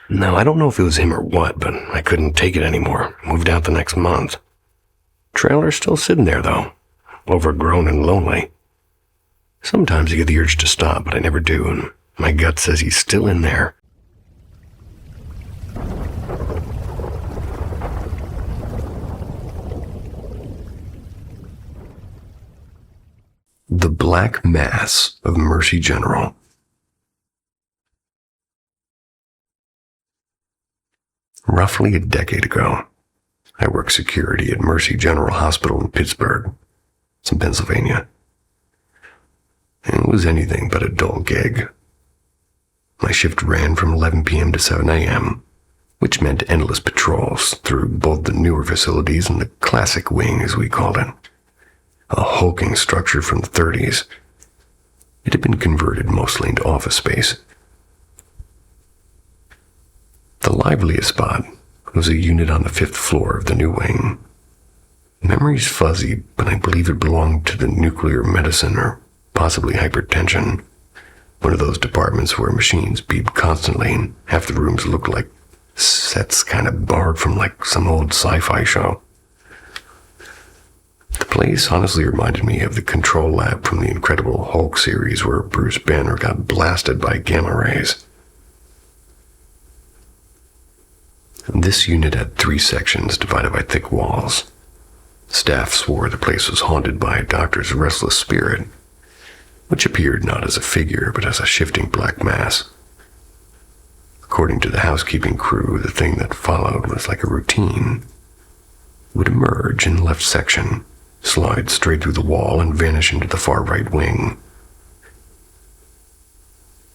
Now, I don't know if it was him or what, but I couldn't take it anymore. Moved out the next month. Trailer's still sitting there, though, overgrown and lonely. Sometimes I get the urge to stop, but I never do, and my gut says he's still in there. The Black Mass of Mercy General. Roughly a decade ago, I worked security at Mercy General Hospital in Pittsburgh. It's in Pennsylvania. And it was anything but a dull gig. My shift ran from 11 p.m. to 7 a.m., which meant endless patrols through both the newer facilities and the classic wing, as we called it. A hulking structure from the 30s. It had been converted mostly into office space. The liveliest spot was a unit on the 5th floor of the new wing. Memory's fuzzy, but I believe it belonged to the nuclear medicine or possibly hypertension. One of those departments where machines beep constantly and half the rooms look like sets kind of borrowed from like some old sci-fi show. The place honestly reminded me of the control lab from the Incredible Hulk series where Bruce Banner got blasted by gamma rays. This unit had 3 sections divided by thick walls. Staff swore the place was haunted by a doctor's restless spirit, which appeared not as a figure but as a shifting black mass. According to the housekeeping crew, the thing that followed was like a routine. It would emerge in the left section, slide straight through the wall, and vanish into the far right wing.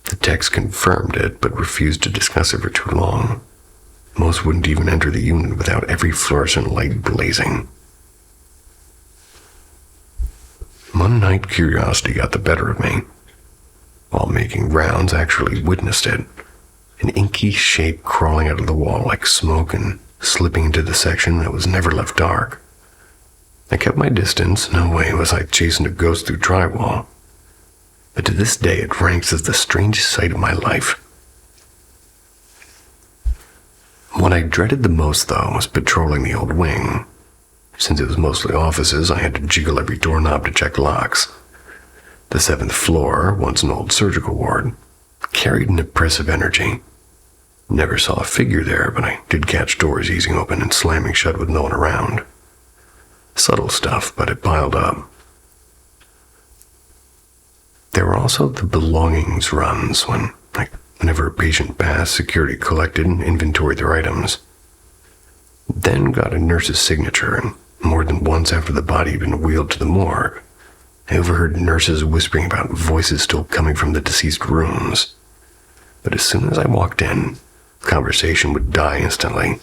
The techs confirmed it, but refused to discuss it for too long. Most wouldn't even enter the unit without every fluorescent light blazing. One night, curiosity got the better of me. While making rounds, I actually witnessed it. An inky shape crawling out of the wall like smoke and slipping into the section that was never left dark. I kept my distance. No way was I chasing a ghost through drywall. But to this day, it ranks as the strangest sight of my life. What I dreaded the most, though, was patrolling the old wing. Since it was mostly offices, I had to jiggle every doorknob to check locks. The 7th floor, once an old surgical ward, carried an oppressive energy. Never saw a figure there, but I did catch doors easing open and slamming shut with no one around. Subtle stuff, but it piled up. There were also the belongings runs whenever a patient passed, security collected and inventoried their items. Then got a nurse's signature, and more than once after the body had been wheeled to the morgue, I overheard nurses whispering about voices still coming from the deceased rooms. But as soon as I walked in, the conversation would die instantly.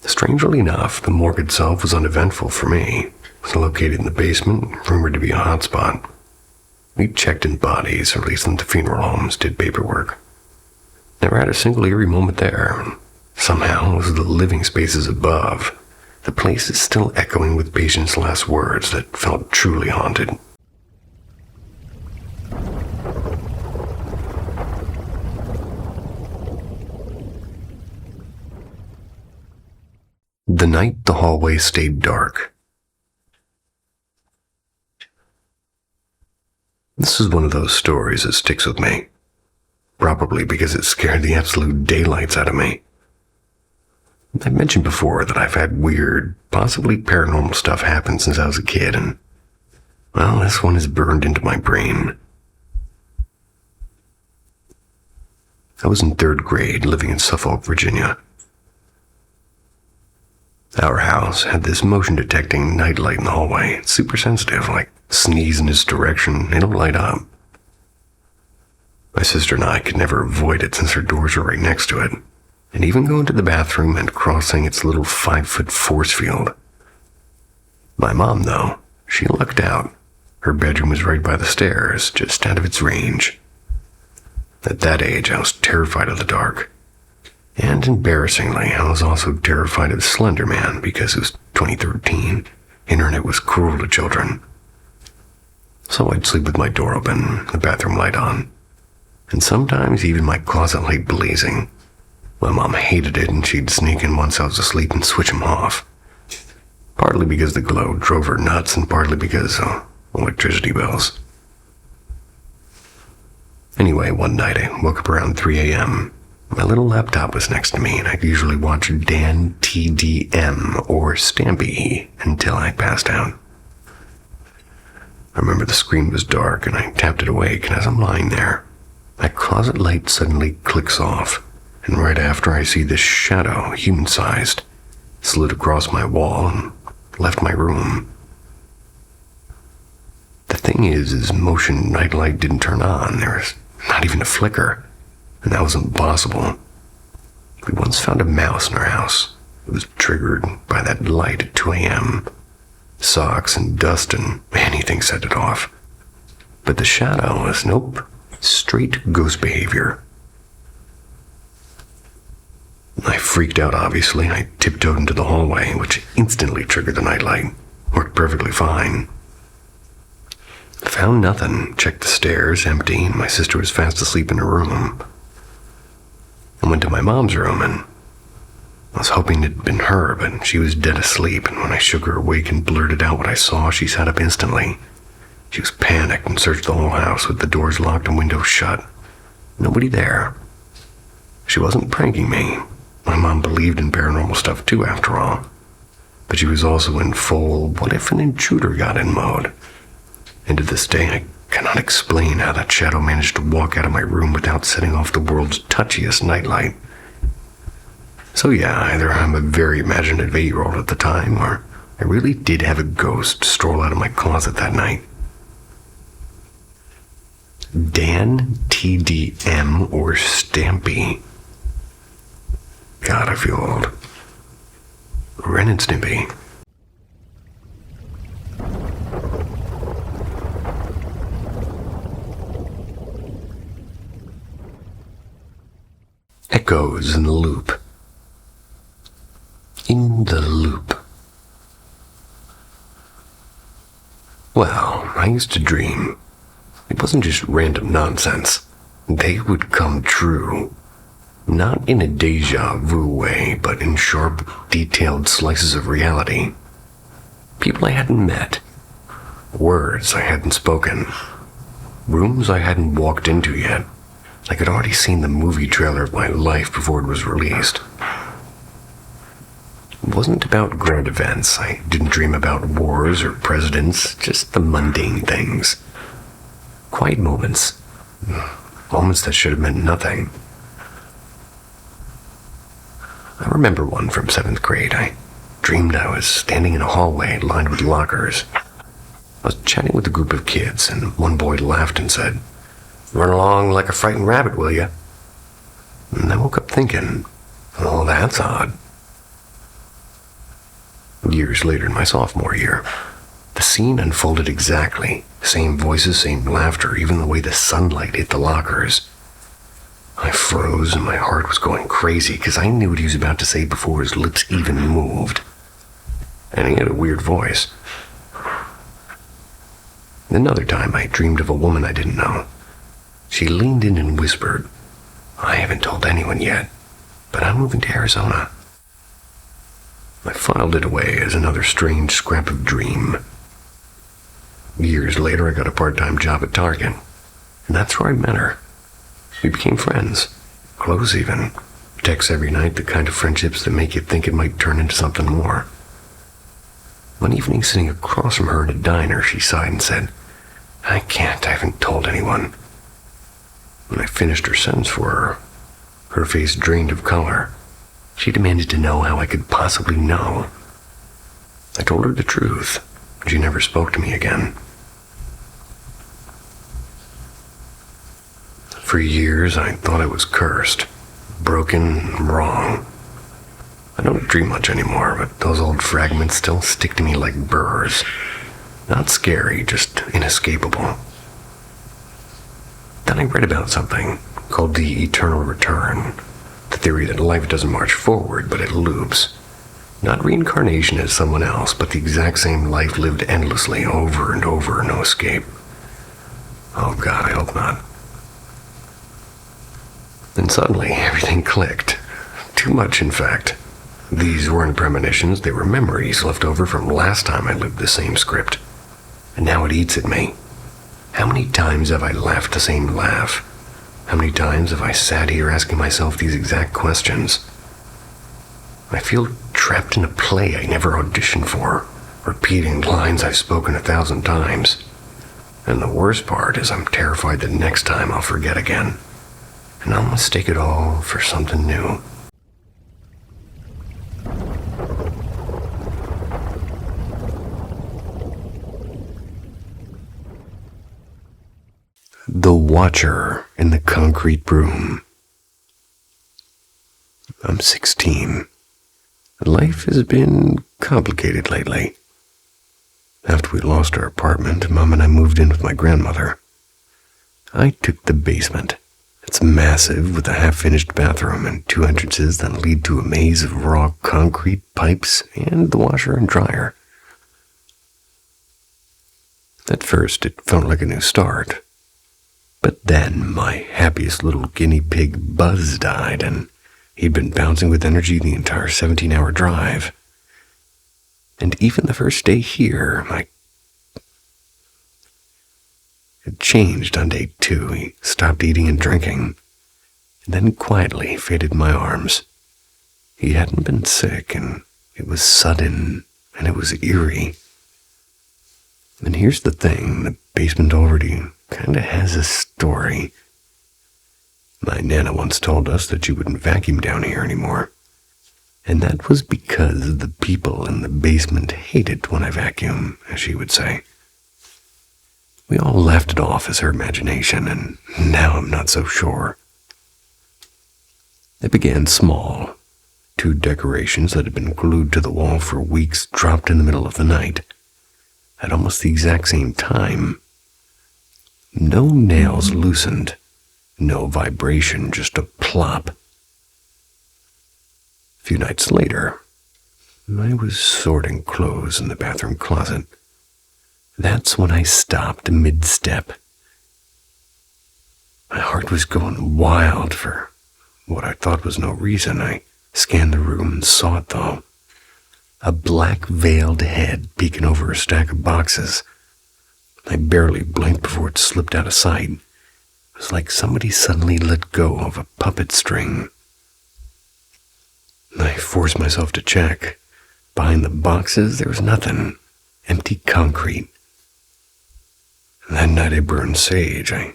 Strangely enough, the morgue itself was uneventful for me. It was located in the basement, rumored to be a hotspot. We checked in bodies, or leased them to funeral homes, did paperwork. Never had a single eerie moment there. Somehow, it was the living spaces above. The place is still echoing with patients' last words that felt truly haunted. The night the hallway stayed dark. This is one of those stories that sticks with me. Probably because it scared the absolute daylights out of me. I've mentioned before that I've had weird, possibly paranormal stuff happen since I was a kid, and, well, this one is burned into my brain. I was in 3rd grade, living in Suffolk, Virginia. Our house had this motion-detecting nightlight in the hallway. It's super sensitive, like sneeze in its direction, it'll light up. My sister and I could never avoid it since our doors were right next to it, and even going to the bathroom and crossing its little 5-foot force field. My mom, though, she lucked out. Her bedroom was right by the stairs, just out of its range. At that age, I was terrified of the dark. And embarrassingly, I was also terrified of Slender Man because it was 2013. Internet was cruel to children. So I'd sleep with my door open, the bathroom light on, and sometimes even my closet light blazing. My mom hated it, and she'd sneak in once I was asleep and switch them off. Partly because the glow drove her nuts, and partly because electricity bills. Anyway, one night I woke up around 3 a.m. My little laptop was next to me, and I'd usually watch Dan TDM or Stampy until I passed out. I remember the screen was dark, and I tapped it awake, and as I'm lying there, my closet light suddenly clicks off, and right after I see this shadow, human-sized, slid across my wall and left my room. The thing is motion nightlight didn't turn on. There was not even a flicker, and that was impossible. We once found a mouse in our house. It was triggered by that light at 2 a.m. Socks and dust and anything set it off. But the shadow was, nope, straight ghost behavior. I freaked out, obviously. I tiptoed into the hallway, which instantly triggered the nightlight. Worked perfectly fine. Found nothing. Checked the stairs, empty, and my sister was fast asleep in her room. I went to my mom's room, and I was hoping it had been her, but she was dead asleep, and when I shook her awake and blurted out what I saw, she sat up instantly. She was panicked and searched the whole house with the doors locked and windows shut. Nobody there. She wasn't pranking me. My mom believed in paranormal stuff too, after all. But she was also in full what if an intruder got in mode. And to this day, I cannot explain how that shadow managed to walk out of my room without setting off the world's touchiest nightlight. So yeah, either I'm a very imaginative 8-year-old at the time, or I really did have a ghost stroll out of my closet that night. Dan TDM or Stampy. God, I feel old. Ren and Stimpy. Echoes in the loop. In the loop. Well, I used to dream. It wasn't just random nonsense. They would come true. Not in a deja vu way, but in sharp, detailed slices of reality. People I hadn't met. Words I hadn't spoken. Rooms I hadn't walked into yet. Like I'd already seen the movie trailer of my life before it was released. It wasn't about grand events. I didn't dream about wars or presidents, just the mundane things. Quiet moments. Moments that should have meant nothing. I remember one from 7th grade. I dreamed I was standing in a hallway lined with lockers. I was chatting with a group of kids, and one boy laughed and said, "Run along like a frightened rabbit, will ya?" And I woke up thinking, oh, that's odd. Years later, in my sophomore year, the scene unfolded exactly. Same voices, same laughter, even the way the sunlight hit the lockers. I froze and my heart was going crazy because I knew what he was about to say before his lips even moved. And he had a weird voice. Another time I dreamed of a woman I didn't know. She leaned in and whispered, "I haven't told anyone yet, but I'm moving to Arizona." I filed it away as another strange scrap of dream. Years later, I got a part-time job at Target, and that's where I met her. We became friends, close even. Texts every night, the kind of friendships that make you think it might turn into something more. One evening, sitting across from her in a diner, she sighed and said, I haven't told anyone. When I finished her sentence for her, her face drained of color. She demanded to know how I could possibly know. I told her the truth, and she never spoke to me again. For years, I thought I was cursed, broken, and wrong. I don't dream much anymore, but those old fragments still stick to me like burrs. Not scary, just inescapable. Then I read about something called the eternal return, the theory that life doesn't march forward, but it loops. Not reincarnation as someone else, but the exact same life lived endlessly over and over, no escape. Oh God, I hope not. Then suddenly, everything clicked. Too much, in fact. These weren't premonitions, they were memories left over from last time I lived the same script. And now it eats at me. How many times have I laughed the same laugh? How many times have I sat here asking myself these exact questions? I feel trapped in a play I never auditioned for, repeating lines I've spoken 1,000 times. And the worst part is I'm terrified that next time I'll forget again, and I'll mistake it all for something new. The Watcher in the Concrete Room. I'm 16. Life has been complicated lately. After we lost our apartment, Mom and I moved in with my grandmother. I took the basement. It's massive, with a half-finished bathroom and 2 entrances that lead to a maze of raw concrete pipes and the washer and dryer. At first, it felt like a new start. But then my happiest little guinea pig Buzz died, and he'd been bouncing with energy the entire 17-hour drive. And even the first day here, it changed on day 2. He stopped eating and drinking, and then quietly faded in my arms. He hadn't been sick, and it was sudden, and it was eerie. And here's the thing, the basement already kinda has a story. My Nana once told us that she wouldn't vacuum down here anymore. And that was because the people in the basement hated when I vacuum, as she would say. We all laughed it off as her imagination, and now I'm not so sure. It began small. 2 decorations that had been glued to the wall for weeks dropped in the middle of the night. At almost the exact same time. No nails loosened. No vibration, just a plop. A few nights later, I was sorting clothes in the bathroom closet. That's when I stopped mid-step. My heart was going wild for what I thought was no reason. I scanned the room and saw it, though. A black veiled head peeking over a stack of boxes. I barely blinked before it slipped out of sight. It was like somebody suddenly let go of a puppet string. I forced myself to check. Behind the boxes, there was nothing. Empty concrete. That night I burned sage. I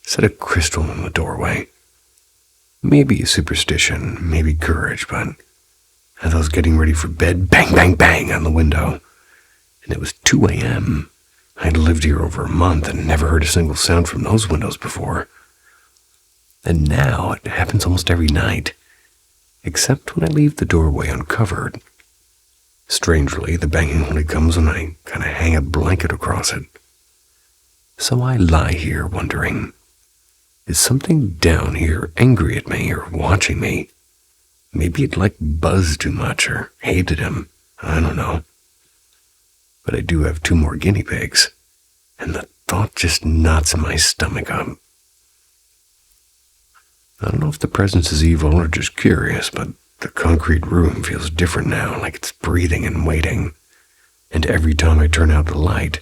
set a crystal in the doorway. Maybe a superstition, maybe courage, but as I was getting ready for bed, bang, bang, bang on the window. And it was 2 a.m. I'd lived here over a month and never heard a single sound from those windows before. And now it happens almost every night, except when I leave the doorway uncovered. Strangely, the banging only comes when I kind of hang a blanket across it. So I lie here wondering, is something down here angry at me or watching me? Maybe it liked Buzz too much or hated him. I don't know. But I do have 2 more guinea pigs, and the thought just knots my stomach up. I don't know if the presence is evil or just curious, but the concrete room feels different now, like it's breathing and waiting. And every time I turn out the light,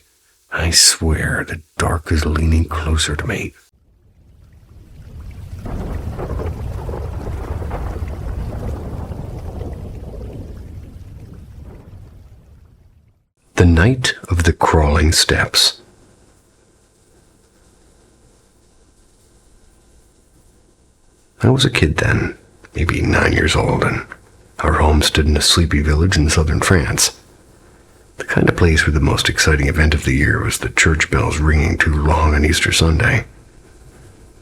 I swear the dark is leaning closer to me. The night of the crawling steps. I was a kid then, maybe 9 years old, and our home stood in a sleepy village in southern France. The kind of place where the most exciting event of the year was the church bells ringing too long on Easter Sunday.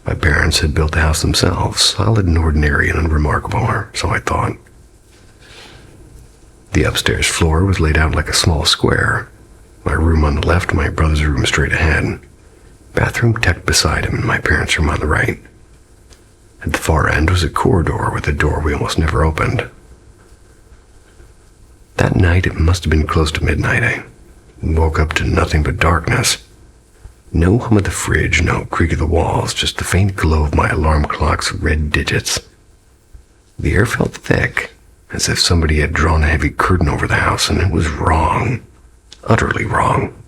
My parents had built the house themselves, solid and ordinary and unremarkable, or so I thought. The upstairs floor was laid out like a small square. My room on the left, my brother's room straight ahead. Bathroom tucked beside him, and my parents' room on the right. At the far end was a corridor with a door we almost never opened. That night, it must have been close to midnight. I woke up to nothing but darkness. No hum of the fridge, no creak of the walls, just the faint glow of my alarm clock's red digits. The air felt thick, as if somebody had drawn a heavy curtain over the house, and it was wrong. Utterly wrong.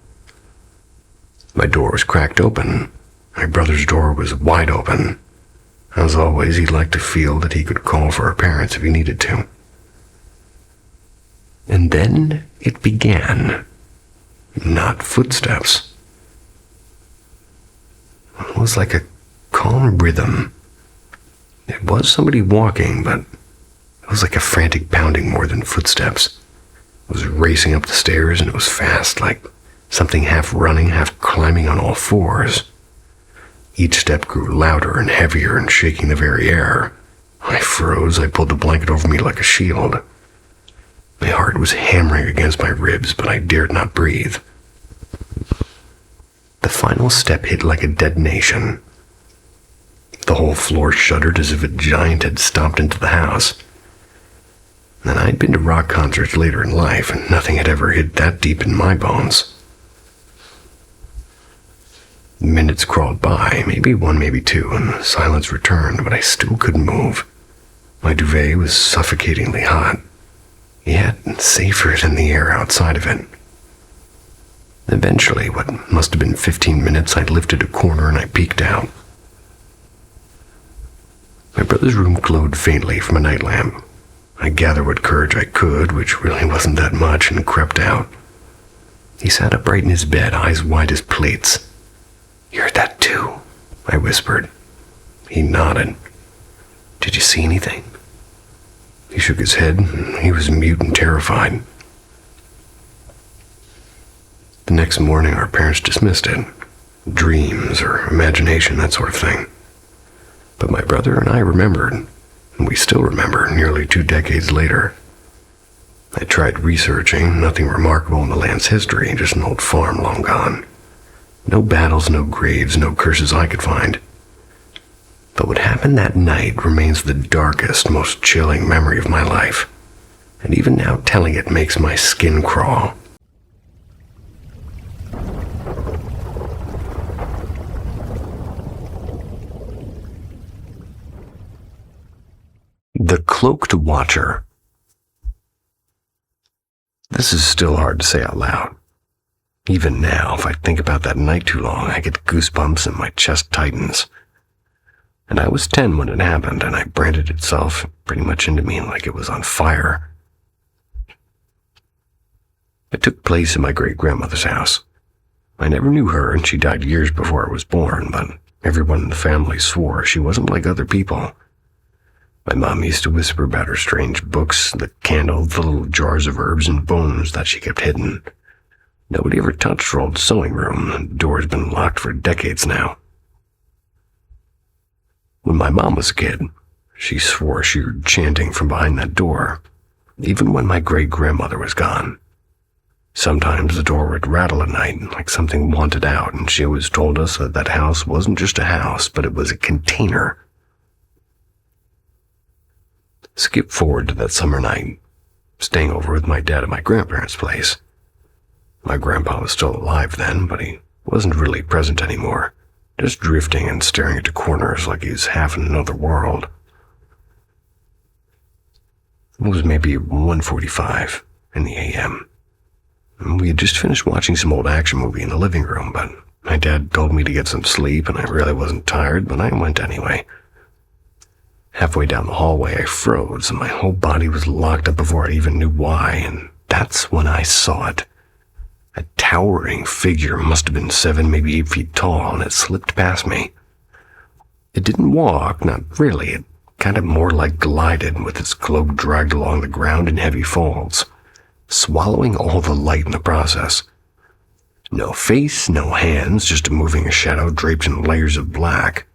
My door was cracked open. My brother's door was wide open. As always, he liked to feel that he could call for our parents if he needed to. And then it began. Not footsteps. It was like a calm rhythm. It was somebody walking, but it was like a frantic pounding more than footsteps. It was racing up the stairs, and it was fast, like something half running, half climbing on all fours. Each step grew louder and heavier and shaking the very air. I froze. I pulled the blanket over me like a shield. My heart was hammering against my ribs, but I dared not breathe. The final step hit like a detonation. The whole floor shuddered as if a giant had stomped into the house. And I'd been to rock concerts later in life, and nothing had ever hit that deep in my bones. Minutes crawled by, maybe one, maybe two, and the silence returned, but I still couldn't move. My duvet was suffocatingly hot, yet safer than the air outside of it. Eventually, what must have been 15 minutes, I lifted a corner and I peeked out. My brother's room glowed faintly from a night lamp. I gathered what courage I could, which really wasn't that much, and crept out. He sat upright in his bed, eyes wide as plates. "You heard that too?" I whispered. He nodded. "Did you see anything?" He shook his head. He was mute and terrified. The next morning, our parents dismissed it. Dreams or imagination, that sort of thing. But my brother and I remembered, and we still remember nearly 2 decades later. I tried researching, nothing remarkable in the land's history, just an old farm long gone. No battles, no graves, no curses I could find. But what happened that night remains the darkest, most chilling memory of my life. And even now telling it makes my skin crawl. The Cloaked Watcher. This is still hard to say out loud. Even now, if I think about that night too long, I get goosebumps and my chest tightens. And I was 10 when it happened, and it branded itself pretty much into me like it was on fire. It took place in my great-grandmother's house. I never knew her, and she died years before I was born, but everyone in the family swore she wasn't like other people. My mom used to whisper about her strange books, the candle, the little jars of herbs and bones that she kept hidden. Nobody ever touched her old sewing room. The door's been locked for decades now. When my mom was a kid, she swore she heard chanting from behind that door, even when my great-grandmother was gone. Sometimes the door would rattle at night, like something wanted out, and she always told us that that house wasn't just a house, but it was a container. Skip forward to that summer night, staying over with my dad at my grandparents' place. My grandpa was still alive then, but he wasn't really present anymore, just drifting and staring into corners like he's half in another world. It was maybe 1:45 in the a.m. We had just finished watching some old action movie in the living room, but my dad told me to get some sleep, and I really wasn't tired, but I went anyway. Halfway down the hallway, I froze, and my whole body was locked up before I even knew why, and that's when I saw it. A towering figure must have been 7, maybe 8 feet tall, and it slipped past me. It didn't walk, not really. It kind of more like glided, with its cloak dragged along the ground in heavy folds, swallowing all the light in the process. No face, no hands, just a moving shadow draped in layers of black.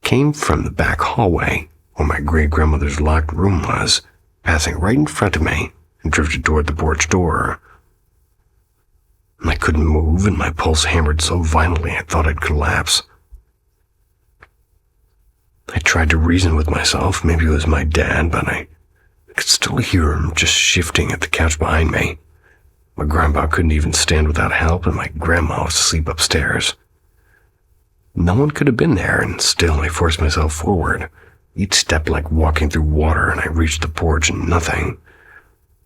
Came from the back hallway, where my great-grandmother's locked room was, passing right in front of me, and drifted toward the porch door. I couldn't move, and my pulse hammered so violently I thought I'd collapse. I tried to reason with myself, maybe it was my dad, but I could still hear him just shifting at the couch behind me. My grandpa couldn't even stand without help, and my grandma was asleep upstairs. No one could have been there, and still I forced myself forward, each step like walking through water, and I reached the porch and nothing.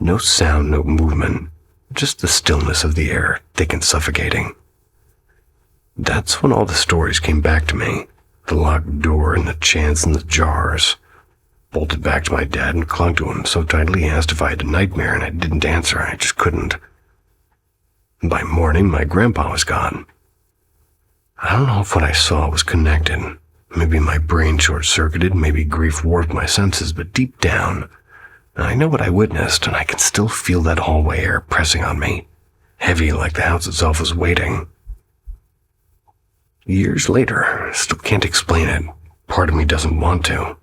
No sound, no movement, just the stillness of the air, thick and suffocating. That's when all the stories came back to me, the locked door and the chants and the jars. Bolted back to my dad and clung to him so tightly he asked if I had a nightmare, and I didn't answer. I just couldn't. By morning, my grandpa was gone. I don't know if what I saw was connected. Maybe my brain short-circuited, maybe grief warped my senses, but deep down, I know what I witnessed, and I can still feel that hallway air pressing on me, heavy like the house itself was waiting. Years later, I still can't explain it. Part of me doesn't want to.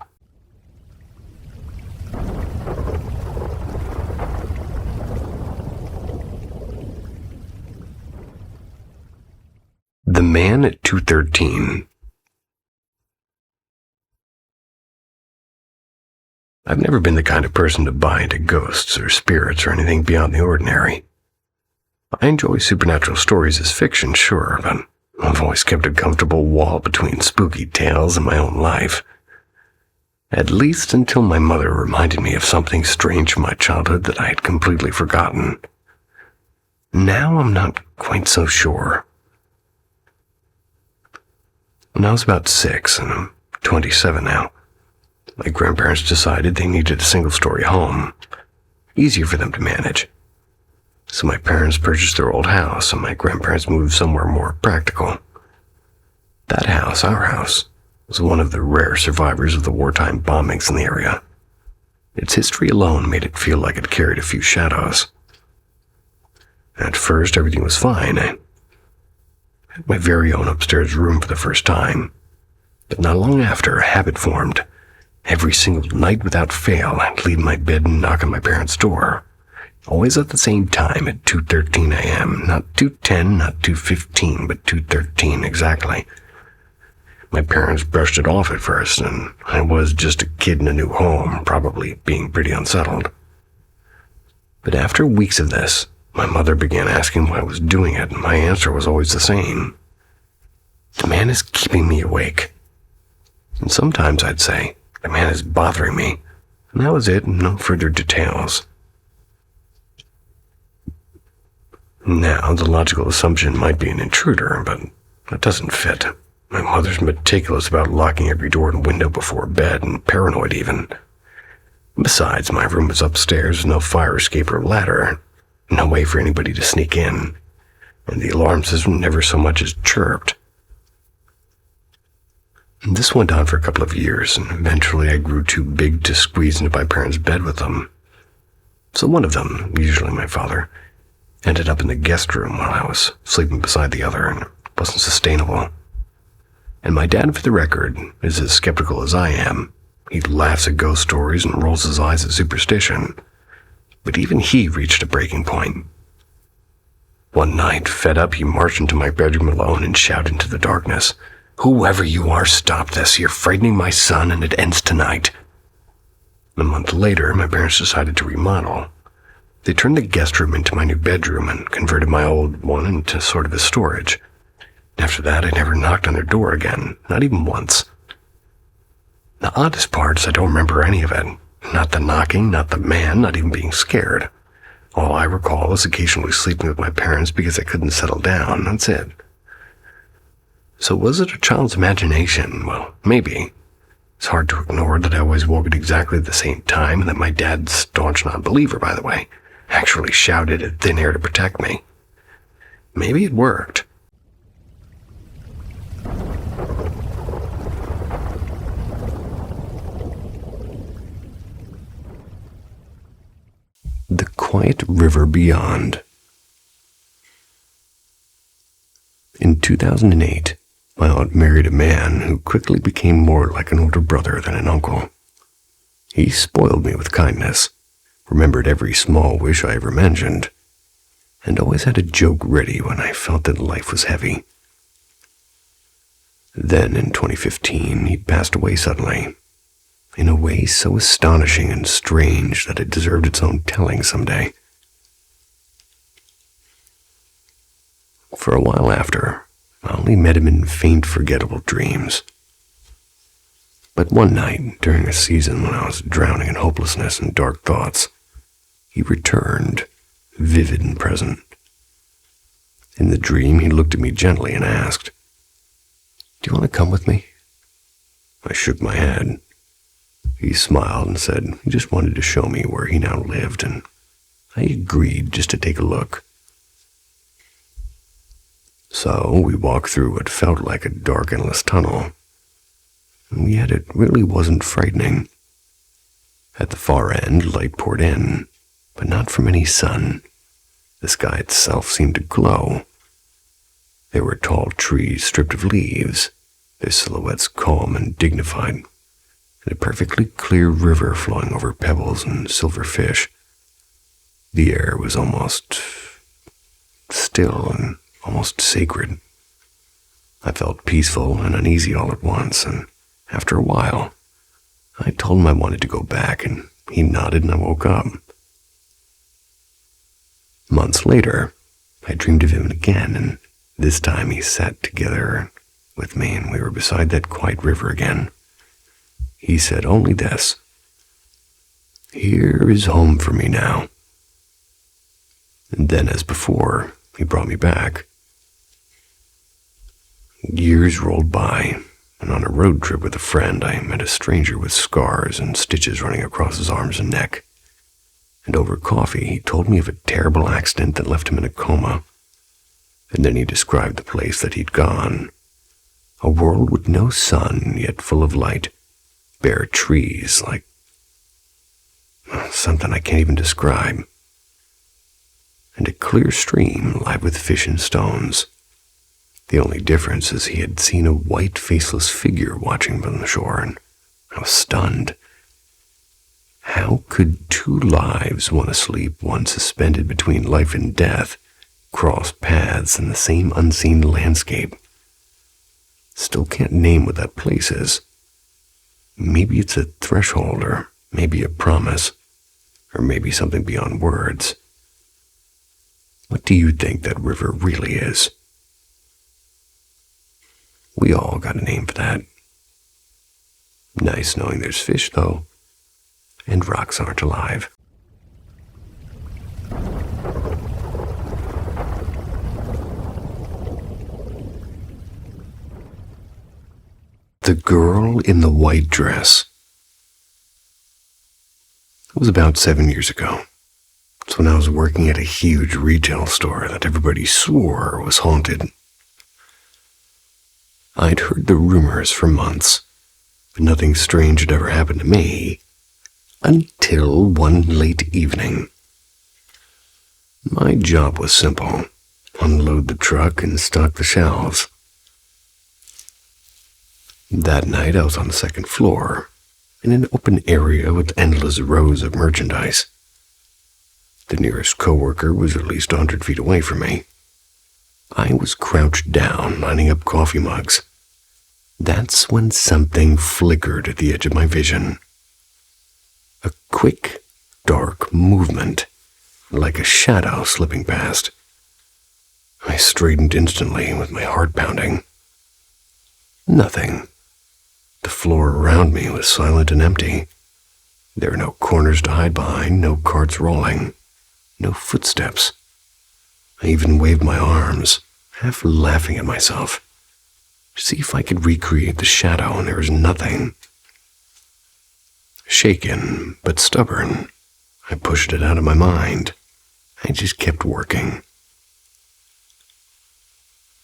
The Man at 213. I've never been the kind of person to buy into ghosts or spirits or anything beyond the ordinary. I enjoy supernatural stories as fiction, sure, but I've always kept a comfortable wall between spooky tales and my own life. At least until my mother reminded me of something strange from my childhood that I had completely forgotten. Now I'm not quite so sure. When I was about 6, and I'm 27 now, my grandparents decided they needed a single-story home, easier for them to manage. So my parents purchased their old house, and my grandparents moved somewhere more practical. That house, our house, was one of the rare survivors of the wartime bombings in the area. Its history alone made it feel like it carried a few shadows. At first, everything was fine. I had my very own upstairs room for the first time, but not long after, a habit formed. Every single night without fail, I'd leave my bed and knock on my parents' door. Always at the same time at 2:13 a.m., not 2:10, not 2:15, but 2:13 exactly. My parents brushed it off at first, and I was just a kid in a new home, probably being pretty unsettled. But after weeks of this, my mother began asking why I was doing it, and my answer was always the same. The man is keeping me awake. And sometimes I'd say, the man is bothering me, and that was it, no further details. Now, the logical assumption might be an intruder, but that doesn't fit. My mother's meticulous about locking every door and window before bed, and paranoid even. Besides, my room was upstairs with no fire escape or ladder. No way for anybody to sneak in, and the alarm system never so much as chirped. This went on for a couple of years, and eventually I grew too big to squeeze into my parents' bed with them. So one of them, usually my father, ended up in the guest room while I was sleeping beside the other, and it wasn't sustainable. And my dad, for the record, is as skeptical as I am. He laughs at ghost stories and rolls his eyes at superstition. But even he reached a breaking point. One night, fed up, he marched into my bedroom alone and shouted into the darkness, "Whoever you are, stop this. You're frightening my son, and it ends tonight." A month later, my parents decided to remodel. They turned the guest room into my new bedroom and converted my old one into sort of a storage. After that, I never knocked on their door again, not even once. The oddest part is I don't remember any of it. Not the knocking, not the man, not even being scared. All I recall was occasionally sleeping with my parents because I couldn't settle down. That's it. So was it a child's imagination? Well, maybe. It's hard to ignore that I always woke at exactly the same time and that my dad, staunch non-believer, by the way, actually shouted at thin air to protect me. Maybe it worked. The Quiet River Beyond. In 2008, my aunt married a man who quickly became more like an older brother than an uncle. He spoiled me with kindness, remembered every small wish I ever mentioned, and always had a joke ready when I felt that life was heavy. Then, in 2015, he passed away suddenly, in a way so astonishing and strange that it deserved its own telling someday. For a while after, I only met him in faint, forgettable dreams. But one night, during a season when I was drowning in hopelessness and dark thoughts, he returned, vivid and present. In the dream, he looked at me gently and asked, "Do you want to come with me?" I shook my head. He smiled and said he just wanted to show me where he now lived, and I agreed just to take a look. So we walked through what felt like a dark, endless tunnel, and yet it really wasn't frightening. At the far end, light poured in, but not from any sun. The sky itself seemed to glow. There were tall trees stripped of leaves, their silhouettes calm and dignified, and a perfectly clear river flowing over pebbles and silver fish. The air was almost still and almost sacred. I felt peaceful and uneasy all at once, and after a while, I told him I wanted to go back, and he nodded and I woke up. Months later, I dreamed of him again, and this time he sat together with me and we were beside that quiet river again. He said only this: "Here is home for me now." And then, as before, he brought me back. Years rolled by, and on a road trip with a friend, I met a stranger with scars and stitches running across his arms and neck. And over coffee, he told me of a terrible accident that left him in a coma. And then he described the place that he'd gone. A world with no sun, yet full of light. Bare trees, like something I can't even describe. And a clear stream lined with fish and stones. The only difference is he had seen a white, faceless figure watching from the shore, and I was stunned. How could two lives, one asleep, one suspended between life and death, cross paths in the same unseen landscape? Still can't name what that place is. Maybe it's a threshold, or maybe a promise, or maybe something beyond words. What do you think that river really is? We all got a name for that. Nice knowing there's fish, though, and rocks aren't alive. The Girl in the White Dress. It was about 7 years ago. It's when I was working at a huge retail store that everybody swore was haunted. I'd heard the rumors for months, but nothing strange had ever happened to me, until one late evening. My job was simple: unload the truck and stock the shelves. That night I was on the second floor, in an open area with endless rows of merchandise. The nearest coworker was at least 100 feet away from me. I was crouched down, lining up coffee mugs. That's when something flickered at the edge of my vision. A quick, dark movement, like a shadow slipping past. I straightened instantly with my heart pounding. Nothing. The floor around me was silent and empty. There were no corners to hide behind, no carts rolling. no footsteps. I even waved my arms, half laughing at myself, to see if I could recreate the shadow, and there was nothing. Shaken, but stubborn, I pushed it out of my mind. I just kept working.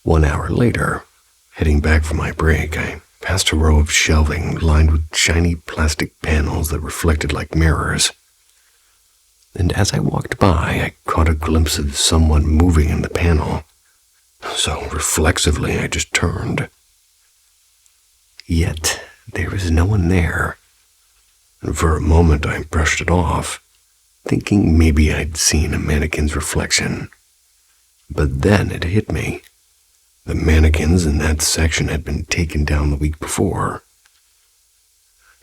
1 hour later, heading back from my break, I passed a row of shelving lined with shiny plastic panels that reflected like mirrors. And as I walked by, I caught a glimpse of someone moving in the panel. So reflexively, I just turned. Yet, there was no one there. And for a moment, I brushed it off, thinking maybe I'd seen a mannequin's reflection. But then it hit me. The mannequins in that section had been taken down the week before.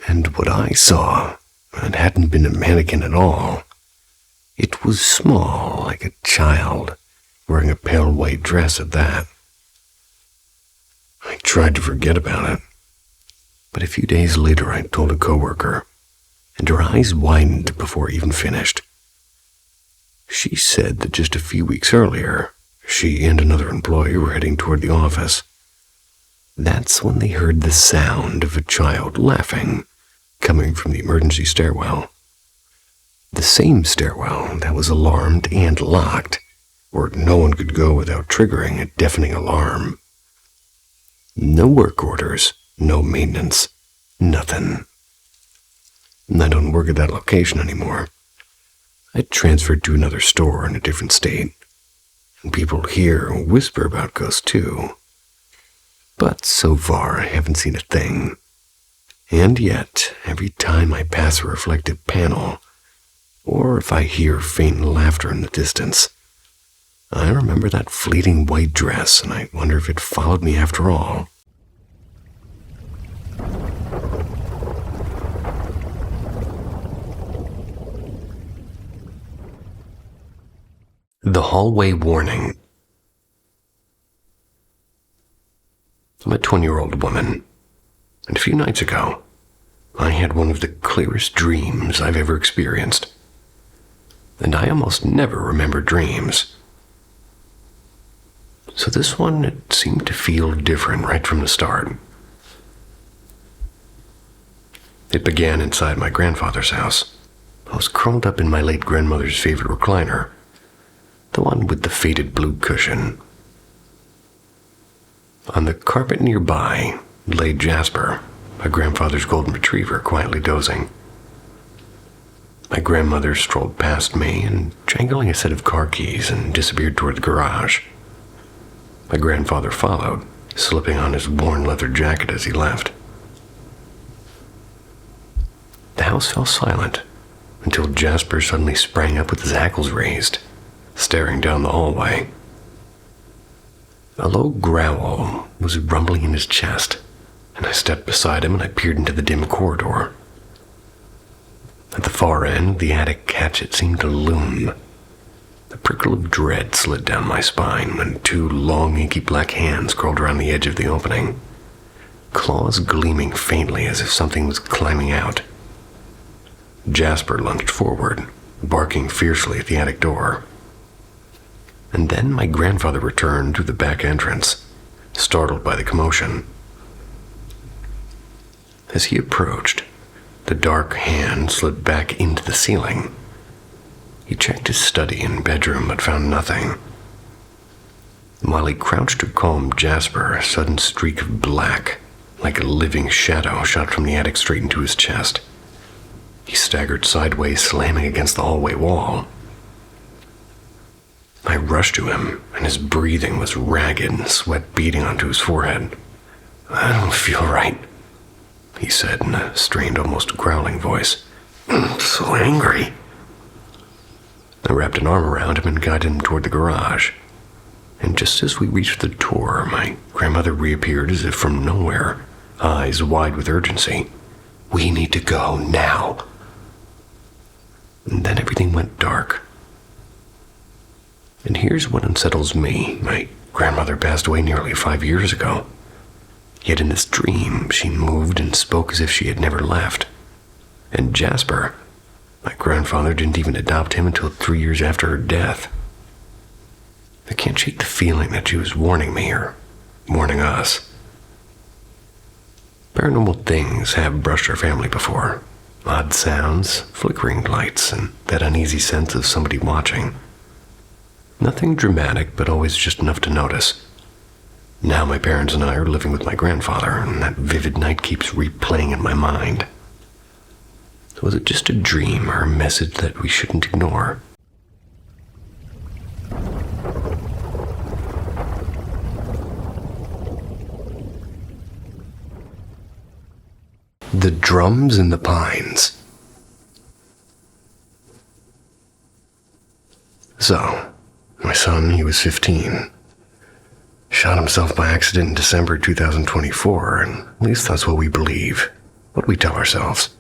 And what I saw, it hadn't been a mannequin at all. It was small, like a child, wearing a pale white dress at that. I tried to forget about it, but a few days later I told a coworker, and her eyes widened before I even finished. She said that just a few weeks earlier, she and another employee were heading toward the office. That's when they heard the sound of a child laughing, coming from the emergency stairwell. The same stairwell that was alarmed and locked, where no one could go without triggering a deafening alarm. No work orders, no maintenance, nothing. And I don't work at that location anymore. I transferred to another store in a different state. And people here whisper about ghosts too. But so far, I haven't seen a thing. And yet, every time I pass a reflective panel, or if I hear faint laughter in the distance, I remember that fleeting white dress, and I wonder if it followed me after all. The hallway warning. I'm a 20-year-old woman, and a few nights ago, I had one of the clearest dreams I've ever experienced. And I almost never remember dreams. So this one, it seemed to feel different right from the start. It began inside my grandfather's house. I was curled up in my late grandmother's favorite recliner, the one with the faded blue cushion. On the carpet nearby lay Jasper, my grandfather's golden retriever, quietly dozing. My grandmother strolled past me and, jangling a set of car keys, and disappeared toward the garage. My grandfather followed, slipping on his worn leather jacket as he left. The house fell silent until Jasper suddenly sprang up with his hackles raised, staring down the hallway. A low growl was rumbling in his chest, and I stepped beside him and I peered into the dim corridor. At the far end, the attic hatchet seemed to loom. A prickle of dread slid down my spine when two long, inky black hands crawled around the edge of the opening, claws gleaming faintly as if something was climbing out. Jasper lunged forward, barking fiercely at the attic door. And then my grandfather returned to the back entrance, startled by the commotion. As he approached, the dark hand slid back into the ceiling. He checked his study and bedroom but found nothing. While he crouched to calm Jasper, a sudden streak of black, like a living shadow, shot from the attic straight into his chest. He staggered sideways, slamming against the hallway wall. I rushed to him, and his breathing was ragged, sweat beading onto his forehead. "I don't feel right," he said in a strained, almost growling voice. "I'm so angry." I wrapped an arm around him and guided him toward the garage. And just as we reached the door, my grandmother reappeared as if from nowhere, eyes wide with urgency. "We need to go now." And then everything went dark. And here's what unsettles me. My grandmother passed away nearly 5 years ago. Yet in this dream, she moved and spoke as if she had never left. And Jasper, My grandfather didn't even adopt him until 3 years after her death. I can't shake the feeling that she was warning me or warning us. Paranormal things have brushed our family before. Odd sounds, flickering lights, and that uneasy sense of somebody watching. Nothing dramatic, but always just enough to notice. Now my parents and I are living with my grandfather, and that vivid night keeps replaying in my mind. Was it just a dream or a message that we shouldn't ignore? The drums in the pines. So, my son, he was 15. Shot himself by accident in December 2024, and at least that's what we believe, what we tell ourselves.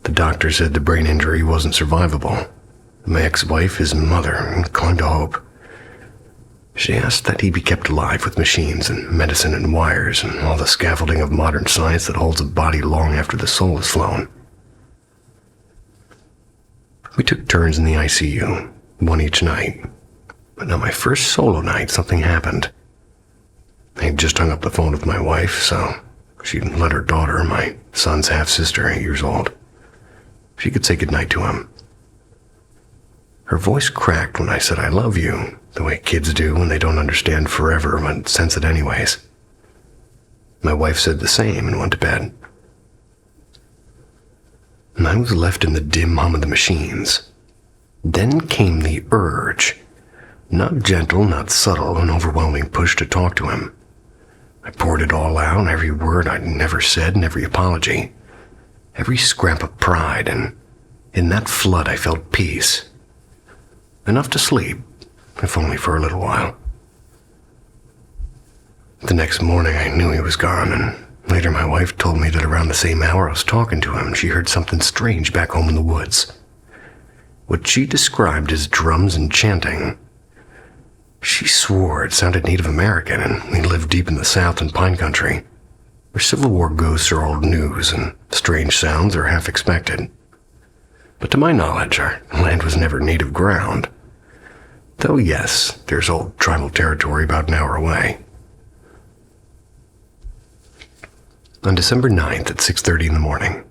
The doctor said the brain injury wasn't survivable. My ex-wife, his mother, clung to hope. She asked that he be kept alive with machines and medicine and wires and all the scaffolding of modern science that holds a body long after the soul has flown. We took turns in the ICU, one each night. But on my first solo night, something happened. I had just hung up the phone with my wife, so she let her daughter, my son's half-sister, 8 years old. She could say goodnight to him. Her voice cracked when I said I love you, the way kids do when they don't understand forever but sense it anyways. My wife said the same and went to bed. And I was left in the dim hum of the machines. Then came the urge. Not gentle, not subtle, an overwhelming push to talk to him. I poured it all out, every word I'd never said and every apology. Every scrap of pride, and in that flood I felt peace. Enough to sleep, if only for a little while. The next morning I knew he was gone, and later my wife told me that around the same hour I was talking to him, she heard something strange back home in the woods. What she described as drums and chanting. She swore it sounded Native American, and we lived deep in the South in pine country, where Civil War ghosts are old news and strange sounds are half expected. But to my knowledge, our land was never native ground. Though yes, there's old tribal territory about an hour away. On December 9th at 6:30 in the morning,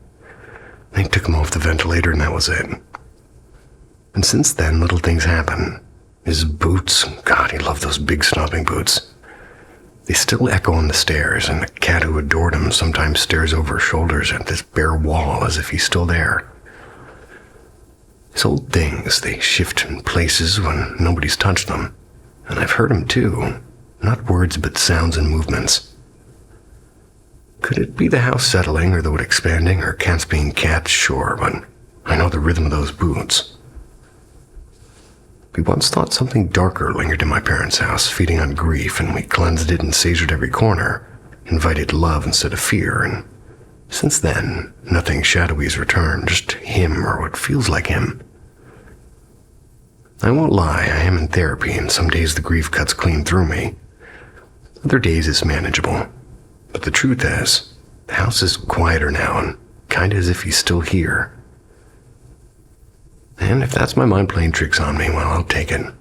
they took him off the ventilator and that was it. And since then, little things happen. His boots, God, he loved those big stomping boots. They still echo on the stairs, and the cat who adored him sometimes stares over his shoulders at this bare wall as if he's still there. His old things, they shift in places when nobody's touched them. And I've heard them too. Not words, but sounds and movements. Could it be the house settling, or the wood expanding, or cats being cats? Sure, but I know the rhythm of those boots. We once thought something darker lingered in my parents' house, feeding on grief, and we cleansed it and sazored every corner, invited love instead of fear, and since then, nothing shadowy has returned, just him or what feels like him. I won't lie, I am in therapy, and some days the grief cuts clean through me. Other days it's manageable. But the truth is, the house is quieter now, and kinda as if he's still here. And if that's my mind playing tricks on me, well, I'll take it. I'd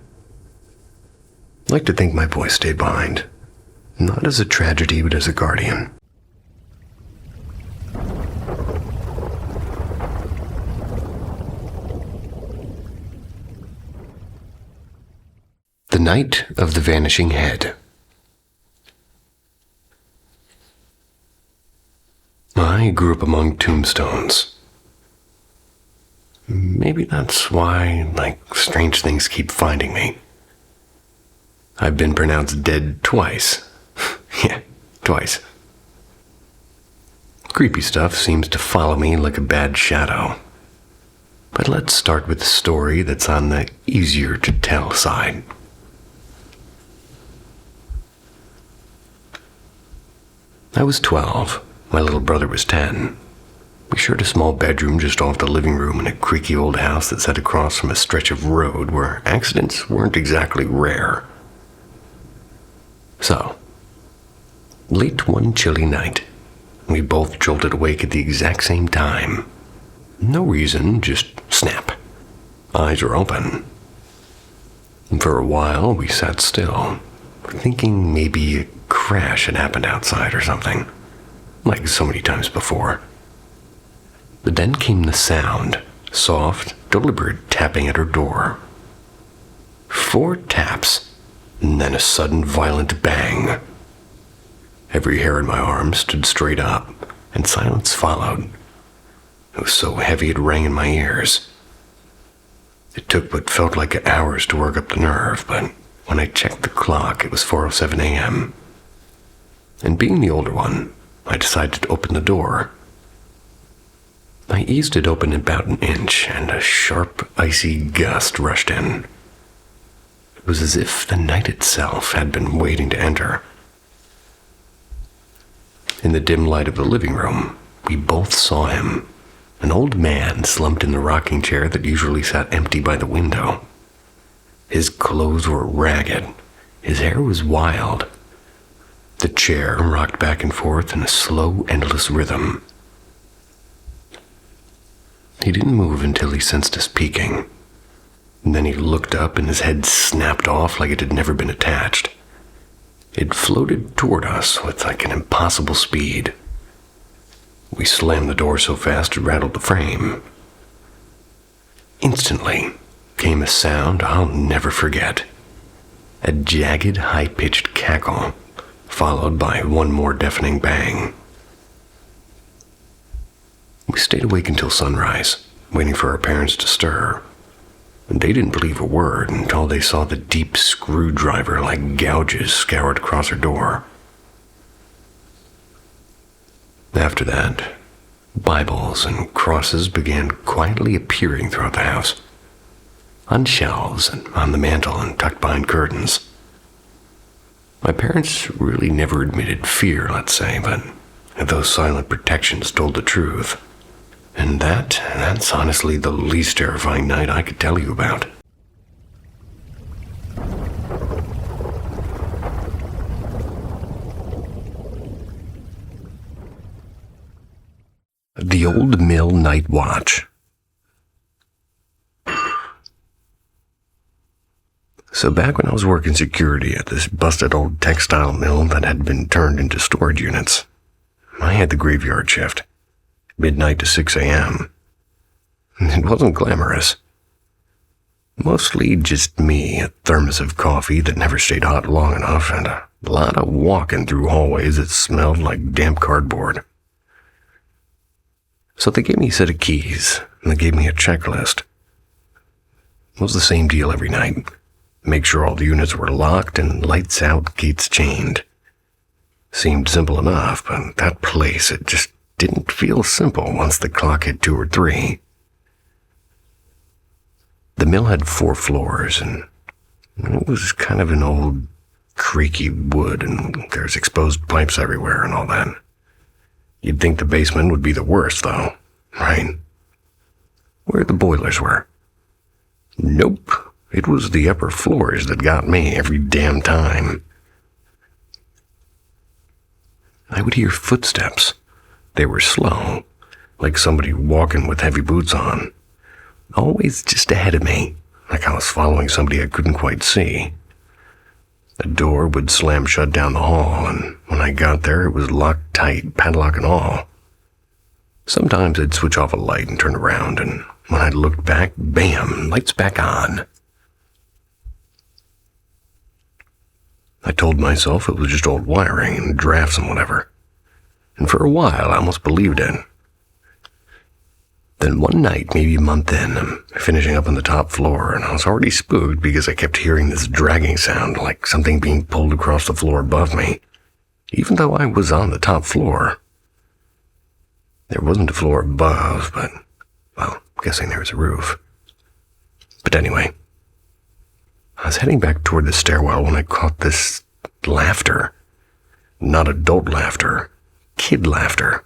like to think my boy stayed behind. Not as a tragedy, but as a guardian. The Night of the Vanishing Head. I grew up among tombstones. Maybe that's why, strange things keep finding me. I've been pronounced dead twice. Yeah, twice. Creepy stuff seems to follow me like a bad shadow. But let's start with a story that's on the easier to tell side. I was 12. My little brother was 10. We shared a small bedroom just off the living room in a creaky old house that sat across from a stretch of road where accidents weren't exactly rare. So, late one chilly night, we both jolted awake at the exact same time. No reason, just snap. Eyes were open. And for a while, we sat still, thinking maybe a crash had happened outside or something, like so many times before. But then came the sound, soft, deliberate tapping at her door. 4 taps, and then a sudden violent bang. Every hair in my arm stood straight up, and silence followed. It was so heavy it rang in my ears. It took what felt like hours to work up the nerve, but when I checked the clock, it was 4:07 a.m. And being the older one, I decided to open the door. I eased it open about an inch, and a sharp, icy gust rushed in. It was as if the night itself had been waiting to enter. In the dim light of the living room, we both saw him, an old man slumped in the rocking chair that usually sat empty by the window. His clothes were ragged, his hair was wild. The chair rocked back and forth in a slow, endless rhythm. He didn't move until he sensed us peeking. And then he looked up and his head snapped off like it had never been attached. It floated toward us with like an impossible speed. We slammed the door so fast it rattled the frame. Instantly came a sound I'll never forget. A jagged, high-pitched cackle, followed by one more deafening bang. We stayed awake until sunrise, waiting for our parents to stir. They didn't believe a word until they saw the deep screwdriver like gouges scoured across her door. After that, Bibles and crosses began quietly appearing throughout the house, on shelves and on the mantel and tucked behind curtains. My parents really never admitted fear, let's say, but those silent protections told the truth. And that's honestly the least terrifying night I could tell you about. The Old Mill Night Watch. So back when I was working security at this busted old textile mill that had been turned into storage units, I had the graveyard shift. Midnight to 6 a.m. It wasn't glamorous. Mostly just me, a thermos of coffee that never stayed hot long enough, and a lot of walking through hallways that smelled like damp cardboard. So they gave me a set of keys, and they gave me a checklist. It was the same deal every night. Make sure all the units were locked and lights out, gates chained. Seemed simple enough, but that place, it just didn't feel simple once the clock hit 2 or 3. The mill had 4 floors, and it was kind of an old, creaky wood, and there's exposed pipes everywhere and all that. You'd think the basement would be the worst, though, right? Where the boilers were. Nope, it was the upper floors that got me every damn time. I would hear footsteps. They were slow, like somebody walking with heavy boots on. Always just ahead of me, like I was following somebody I couldn't quite see. A door would slam shut down the hall, and when I got there, it was locked tight, padlock and all. Sometimes I'd switch off a light and turn around, and when I looked back, bam, lights back on. I told myself it was just old wiring and drafts and whatever. And for a while, I almost believed it. Then one night, maybe a month in, I'm finishing up on the top floor, and I was already spooked because I kept hearing this dragging sound like something being pulled across the floor above me, even though I was on the top floor. There wasn't a floor above, but, well, I'm guessing there was a roof. But anyway, I was heading back toward the stairwell when I caught this laughter. Not adult laughter. Kid laughter,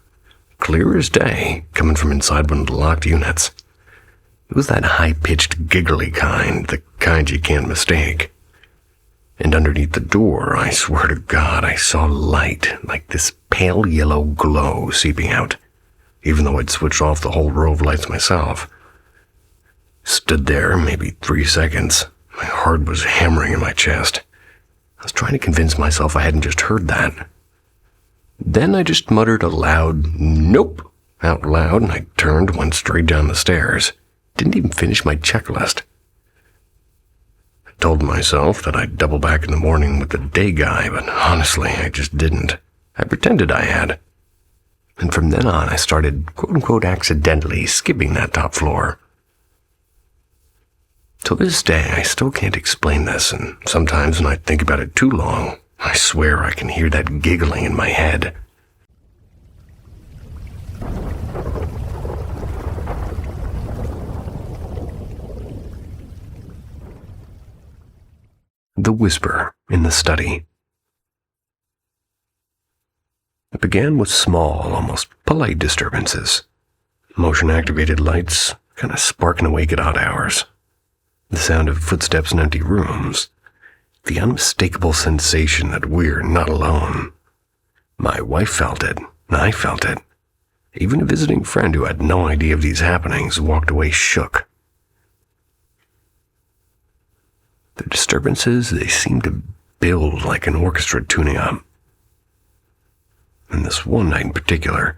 clear as day, coming from inside one of the locked units. It was that high-pitched, giggly kind, the kind you can't mistake. And underneath the door, I swear to God, I saw light, like this pale yellow glow seeping out. even though I'd switched off the whole row of lights myself. Stood there maybe 3 seconds. My heart was hammering in my chest. I was trying to convince myself I hadn't just heard that. Then I just muttered a loud, "Nope," out loud, and I turned, went straight down the stairs. Didn't even finish my checklist. I told myself that I'd double back in the morning with the day guy, but honestly, I just didn't. I pretended I had. And from then on, I started, quote-unquote, accidentally skipping that top floor. To this day, I still can't explain this, and sometimes when I think about it too long, I swear I can hear that giggling in my head. The whisper in the study. It began with small, almost polite disturbances. Motion-activated lights kind of sparking awake at odd hours. The sound of footsteps in empty rooms. The unmistakable sensation that we're not alone. My wife felt it, and I felt it. Even a visiting friend who had no idea of these happenings walked away shook. The disturbances, they seemed to build like an orchestra tuning up. And this one night in particular,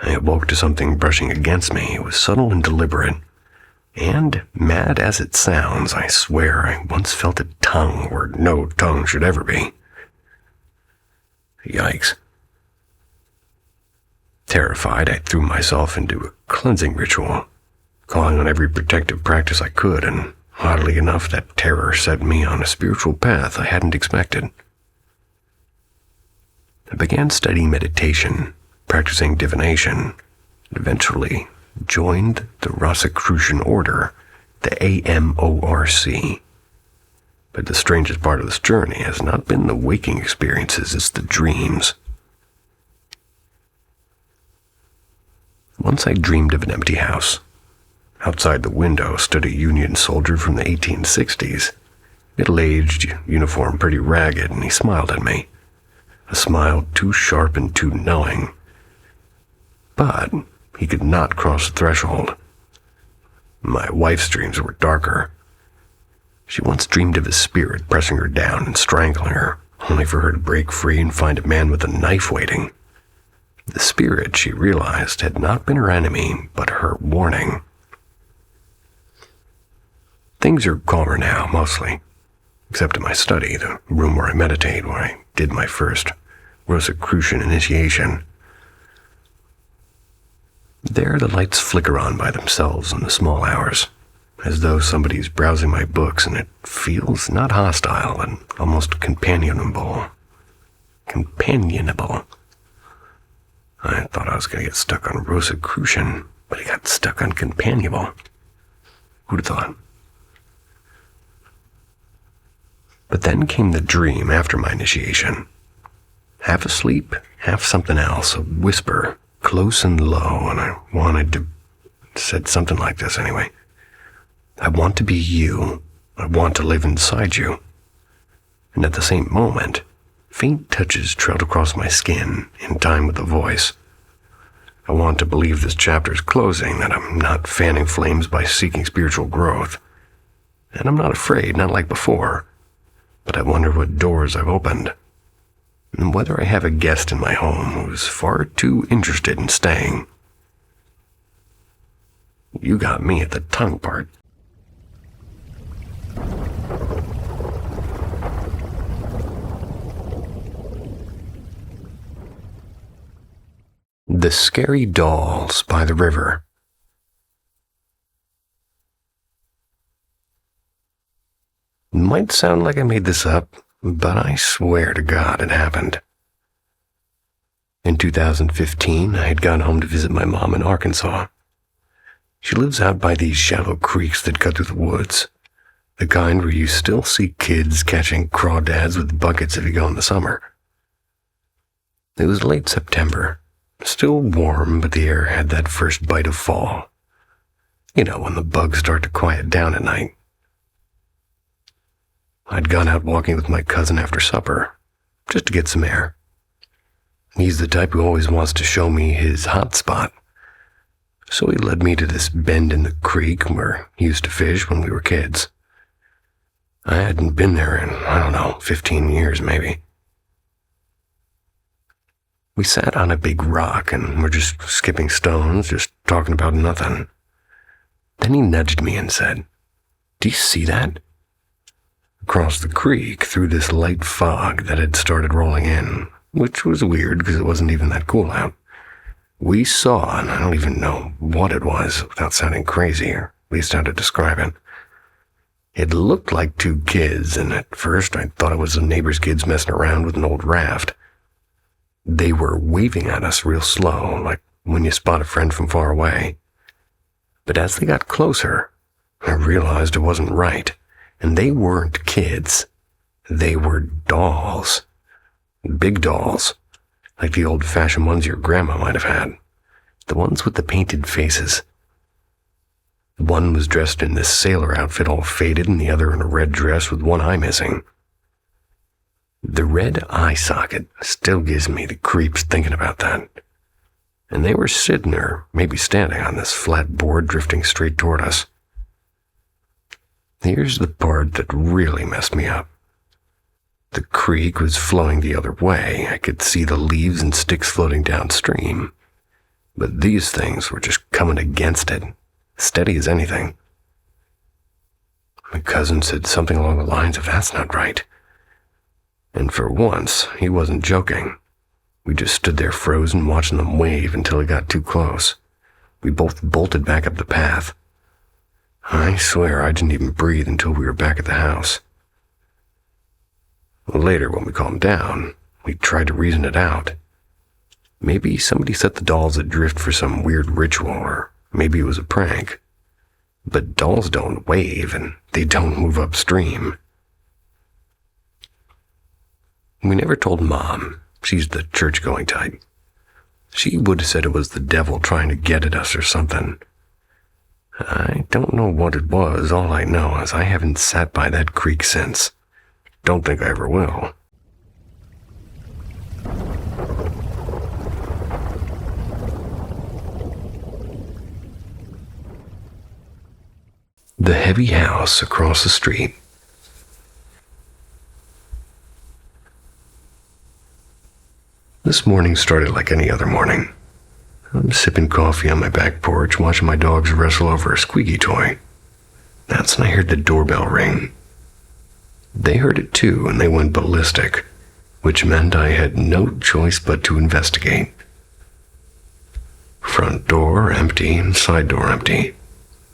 I awoke to something brushing against me. It was subtle and deliberate. And, mad as it sounds, I swear I once felt a tongue where no tongue should ever be. Yikes. Terrified, I threw myself into a cleansing ritual, calling on every protective practice I could, and oddly enough, that terror set me on a spiritual path I hadn't expected. I began studying meditation, practicing divination, and eventually joined the Rosicrucian Order, the AMORC. But the strangest part of this journey has not been the waking experiences, it's the dreams. Once I dreamed of an empty house. Outside the window stood a Union soldier from the 1860s, middle-aged, uniform pretty ragged, and he smiled at me. A smile too sharp and too knowing. But he could not cross the threshold. My wife's dreams were darker. She once dreamed of a spirit pressing her down and strangling her, only for her to break free and find a man with a knife waiting. The spirit, she realized, had not been her enemy, but her warning. Things are calmer now, mostly. Except in my study, the room where I meditate, where I did my first Rosicrucian initiation. There, the lights flicker on by themselves in the small hours, as though somebody's browsing my books, and it feels not hostile, but almost companionable. Companionable. I thought I was going to get stuck on Rosicrucian, but I got stuck on companionable. Who'd have thought? But then came the dream after my initiation. Half asleep, half something else, a whisper, close and low, and I wanted to... said something like this anyway. I want to be you. I want to live inside you. And at the same moment, faint touches trailed across my skin, in time with the voice. I want to believe this chapter is closing, that I'm not fanning flames by seeking spiritual growth. And I'm not afraid, not like before. But I wonder what doors I've opened, and whether I have a guest in my home who's far too interested in staying. You got me at the tongue part. The Scary Dolls by the River. Might sound like I made this up, but I swear to God it happened. In 2015, I had gone home to visit my mom in Arkansas. She lives out by these shallow creeks that cut through the woods, the kind where you still see kids catching crawdads with buckets if you go in the summer. It was late September, still warm, but the air had that first bite of fall. You know, when the bugs start to quiet down at night. I'd gone out walking with my cousin after supper, just to get some air. He's the type who always wants to show me his hot spot, So he led me to this bend in the creek where he used to fish when we were kids. I hadn't been there in, 15 years maybe. We sat on a big rock and were just skipping stones, just talking about nothing. Then he nudged me and said, "Do you see that?" Across the creek, through this light fog that had started rolling in, which was weird because it wasn't even that cool out. We saw, and I don't even know what it was without sounding crazy, or at least how to describe it. It looked like two kids, and at first I thought it was the neighbor's kids messing around with an old raft. They were waving at us real slow, like when you spot a friend from far away. But as they got closer, I realized it wasn't right, and they weren't kids. They were dolls. Big dolls, like the old-fashioned ones your grandma might have had. The ones with the painted faces. One was dressed in this sailor outfit all faded, and the other in a red dress with one eye missing. The red eye socket still gives me the creeps thinking about that. And they were sitting or maybe standing on this flat board drifting straight toward us. Here's the part that really messed me up. The creek was flowing the other way. I could see the leaves and sticks floating downstream. But these things were just coming against it, steady as anything. My cousin said something along the lines of, "That's not right." And for once, he wasn't joking. We just stood there frozen watching them wave until it got too close. We both bolted back up the path. I swear I didn't even breathe until we were back at the house. Later, when we calmed down, we tried to reason it out. Maybe somebody set the dolls adrift for some weird ritual, or maybe it was a prank. But dolls don't wave, and they don't move upstream. We never told Mom. She's the church-going type. She would have said it was the devil trying to get at us or something. I don't know what it was. All I know is I haven't sat by that creek since. Don't think I ever will. The heavy house across the street. This morning started like any other morning. I'm sipping coffee on my back porch, watching my dogs wrestle over a squeaky toy. That's when I heard the doorbell ring. They heard it too, and they went ballistic, which meant I had no choice but to investigate. Front door empty and side door empty.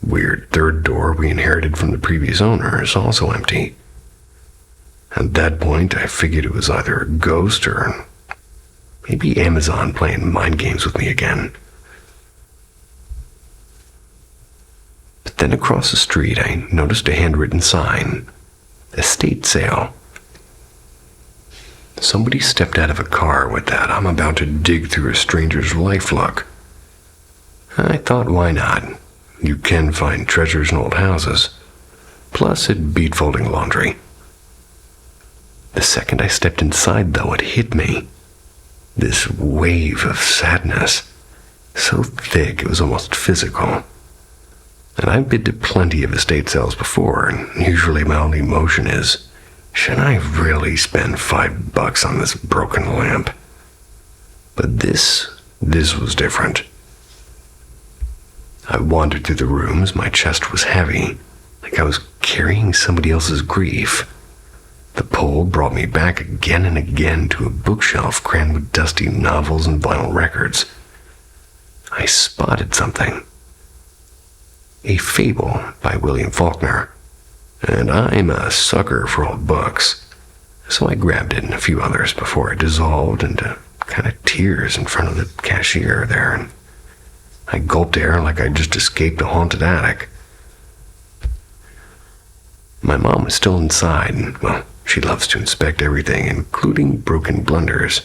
Weird third door we inherited from the previous owner is also empty. At that point, I figured it was either a ghost or maybe Amazon playing mind games with me again. But then across the street, I noticed a handwritten sign. Estate sale. Somebody stepped out of a car with that "I'm about to dig through a stranger's life" look. I thought, why not? You can find treasures in old houses. Plus, it beat folding laundry. The second I stepped inside, though, it hit me. This wave of sadness. So thick it was almost physical. And I've been to plenty of estate sales before, and usually my only emotion is, should I really spend $5 on this broken lamp? But this was different. I wandered through the rooms. My chest was heavy, like I was carrying somebody else's grief. The pull brought me back again and again to a bookshelf crammed with dusty novels and vinyl records. I spotted something. A Fable by William Faulkner. And I'm a sucker for old books, so I grabbed it and a few others before it dissolved into kind of tears in front of the cashier there, and I gulped air like I'd just escaped a haunted attic. My mom was still inside, and, well, she loves to inspect everything, including broken blunders.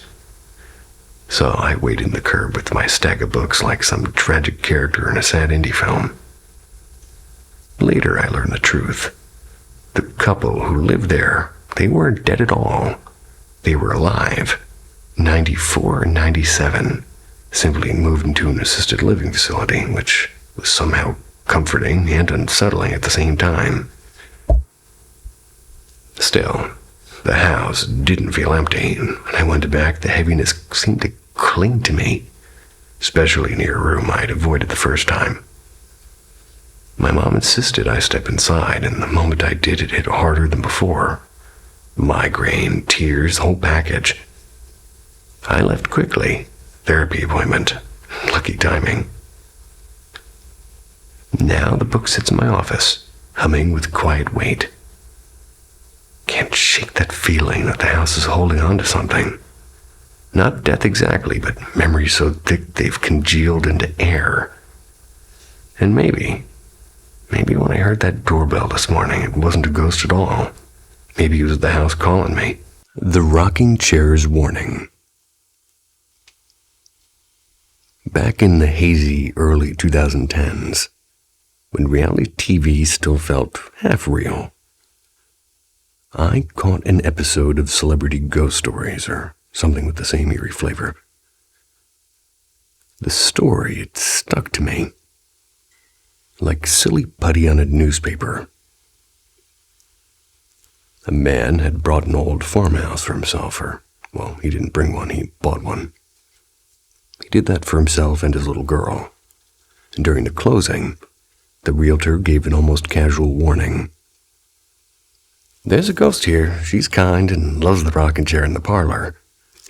So I waited in the curb with my stack of books like some tragic character in a sad indie film. Later, I learned the truth. The couple who lived there, they weren't dead at all. They were alive. 94 and 97. simply moved into an assisted living facility, which was somehow comforting and unsettling at the same time. Still, the house didn't feel empty. When I went back, the heaviness seemed to cling to me, especially near a room I'd avoided the first time. My mom insisted I step inside, and the moment I did, it hit harder than before. Migraine, tears, the whole package. I left quickly. Therapy appointment. Lucky timing. Now the book sits in my office, humming with quiet weight. Can't shake that feeling that the house is holding on to something. Not death exactly, but memories so thick they've congealed into air. And maybe when I heard that doorbell this morning, it wasn't a ghost at all. Maybe it was the house calling me. The rocking chair's warning. Back in the hazy early 2010s, when reality TV still felt half real, I caught an episode of Celebrity Ghost Stories, or something with the same eerie flavor. The story, it stuck to me, like silly putty on a newspaper. A man had brought an old farmhouse for himself, he didn't bring one, he bought one. He did that for himself and his little girl. And during the closing, the realtor gave an almost casual warning. There's a ghost here. She's kind and loves the rocking chair in the parlor.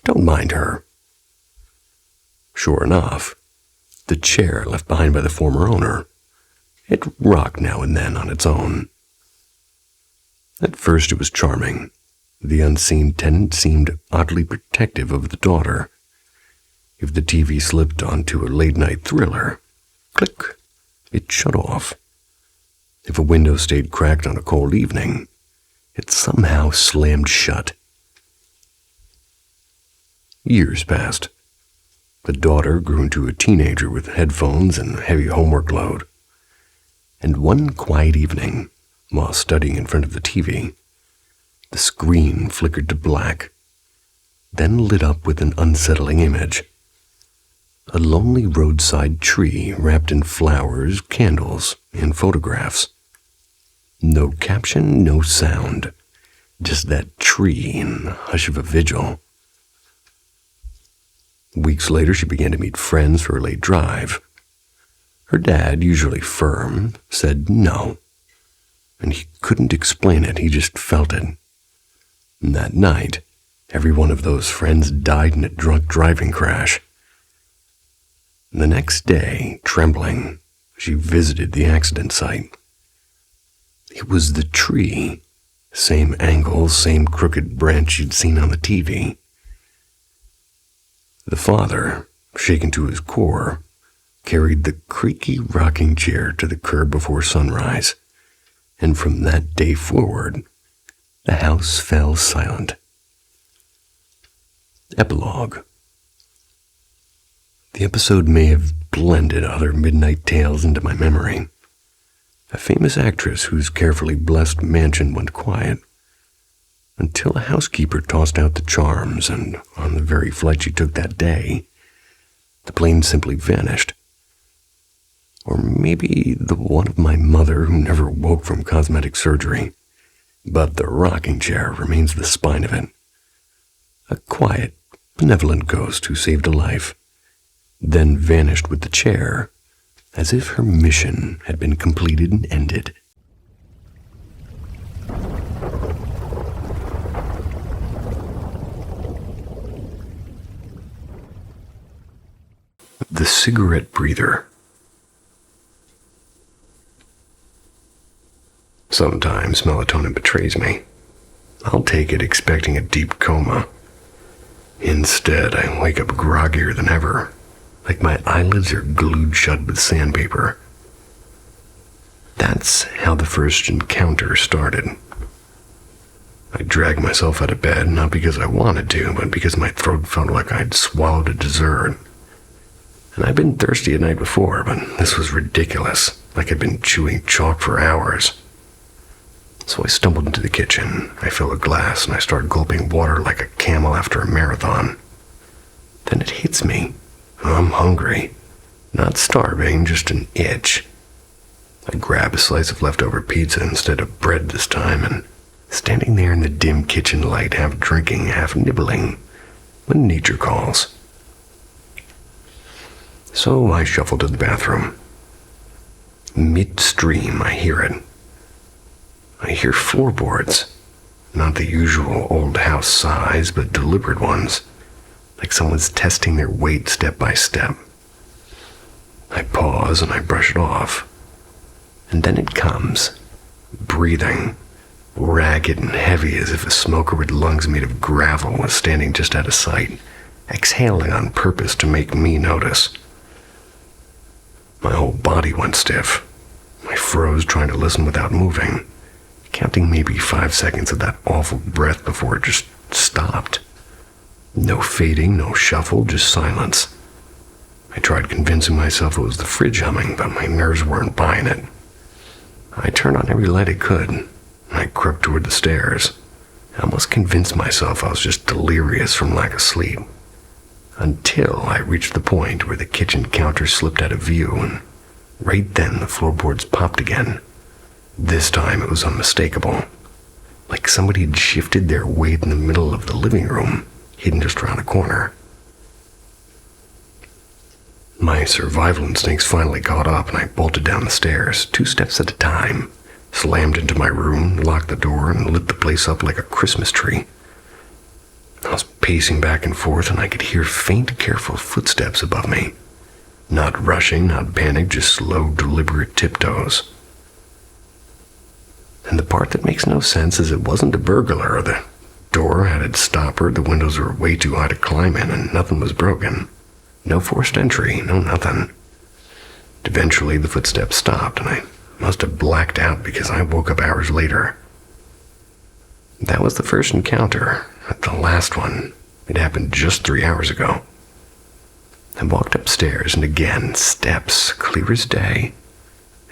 Don't mind her. Sure enough, the chair left behind by the former owner, it rocked now and then on its own. At first it was charming. The unseen tenant seemed oddly protective of the daughter. If the TV slipped onto a late-night thriller, click, it shut off. If a window stayed cracked on a cold evening, it somehow slammed shut. Years passed. The daughter grew into a teenager with headphones and a heavy homework load. And one quiet evening, while studying in front of the TV, the screen flickered to black, then lit up with an unsettling image. A lonely roadside tree wrapped in flowers, candles, and photographs. No caption, no sound, just that tree in the hush of a vigil. Weeks later, she began to meet friends for a late drive. Her dad, usually firm, said no, and he couldn't explain it, he just felt it. And that night, every one of those friends died in a drunk driving crash. The next day, trembling, she visited the accident site. It was the tree, same angle, same crooked branch she'd seen on the TV. The father, shaken to his core, carried the creaky rocking chair to the curb before sunrise, and from that day forward, the house fell silent. Epilogue. The episode may have blended other midnight tales into my memory. A famous actress whose carefully blessed mansion went quiet, until a housekeeper tossed out the charms, and on the very flight she took that day, the plane simply vanished. Or maybe the one of my mother who never woke from cosmetic surgery, but the rocking chair remains the spine of it. A quiet, benevolent ghost who saved a life, then vanished with the chair, as if her mission had been completed and ended. The cigarette breather. Sometimes melatonin betrays me. I'll take it expecting a deep coma. Instead, I wake up groggier than ever, like my eyelids are glued shut with sandpaper. That's how the first encounter started. I dragged myself out of bed, not because I wanted to, but because my throat felt like I'd swallowed a dessert. And I'd been thirsty a night before, but this was ridiculous, like I'd been chewing chalk for hours. So I stumbled into the kitchen. I filled a glass and I started gulping water like a camel after a marathon. Then it hits me. I'm hungry. Not starving, just an itch. I grab a slice of leftover pizza instead of bread this time, and standing there in the dim kitchen light, half drinking, half nibbling, when nature calls. So I shuffle to the bathroom. Midstream, I hear it. I hear floorboards, not the usual old house sighs, but deliberate ones, like someone's testing their weight step by step. I pause and I brush it off. And then it comes, breathing, ragged and heavy as if a smoker with lungs made of gravel was standing just out of sight, exhaling on purpose to make me notice. My whole body went stiff. I froze trying to listen without moving, counting maybe 5 seconds of that awful breath before it just stopped. No fading, no shuffle, just silence. I tried convincing myself it was the fridge humming, but my nerves weren't buying it. I turned on every light I could, and I crept toward the stairs. I almost convinced myself I was just delirious from lack of sleep, until I reached the point where the kitchen counter slipped out of view, and right then the floorboards popped again. This time it was unmistakable, like somebody had shifted their weight in the middle of the living room, hidden just around a corner. My survival instincts finally caught up, and I bolted down the stairs, 2 steps at a time, slammed into my room, locked the door, and lit the place up like a Christmas tree. I was pacing back and forth, and I could hear faint, careful footsteps above me. Not rushing, not panic, just slow, deliberate tiptoes. And the part that makes no sense is it wasn't a burglar. The door had its stopper, the windows were way too high to climb in, and nothing was broken. No forced entry, no nothing. Eventually, the footsteps stopped, and I must have blacked out because I woke up hours later. That was the first encounter. The last one. It happened just 3 hours ago. I walked upstairs, and again, steps, clear as day.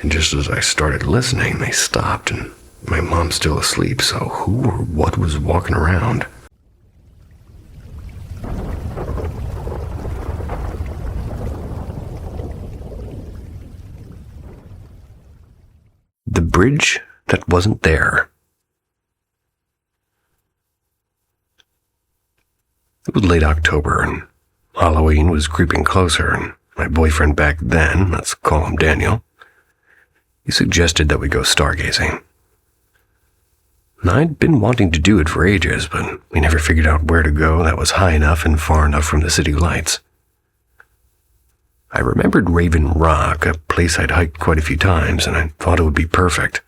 And just as I started listening, they stopped, and my mom's still asleep, so who or what was walking around? The bridge that wasn't there. It was late October, and Halloween was creeping closer, and my boyfriend back then, let's call him Daniel, he suggested that we go stargazing. And I'd been wanting to do it for ages, but we never figured out where to go that was high enough and far enough from the city lights. I remembered Raven Rock, a place I'd hiked quite a few times, and I thought it would be perfect.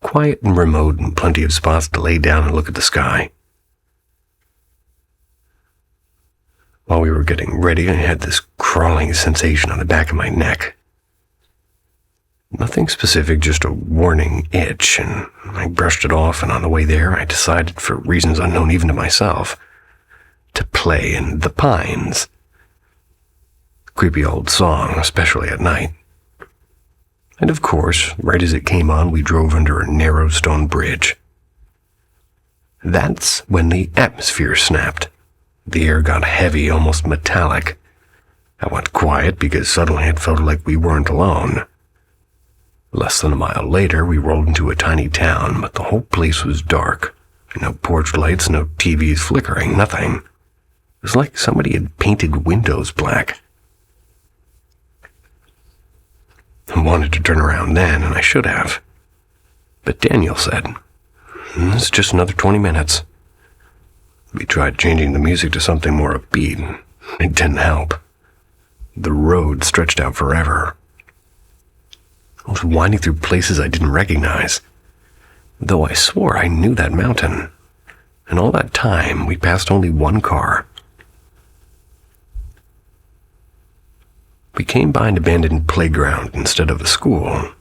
Quiet and remote, and plenty of spots to lay down and look at the sky. While we were getting ready, I had this crawling sensation on the back of my neck. Nothing specific, just a warning itch, and I brushed it off, and on the way there, I decided, for reasons unknown even to myself, to play in the pines. Creepy old song, especially at night. And of course, right as it came on, we drove under a narrow stone bridge. That's when the atmosphere snapped. The air got heavy, almost metallic. I went quiet because suddenly it felt like we weren't alone. Less than a mile later, we rolled into a tiny town, but the whole place was dark. No porch lights, no TVs flickering, nothing. It was like somebody had painted windows black. I wanted to turn around then, and I should have. But Daniel said, "It's just another 20 minutes. We tried changing the music to something more upbeat. It didn't help. The road stretched out forever. I was winding through places I didn't recognize, though I swore I knew that mountain. And all that time, we passed only one car. We came by an abandoned playground instead of a school,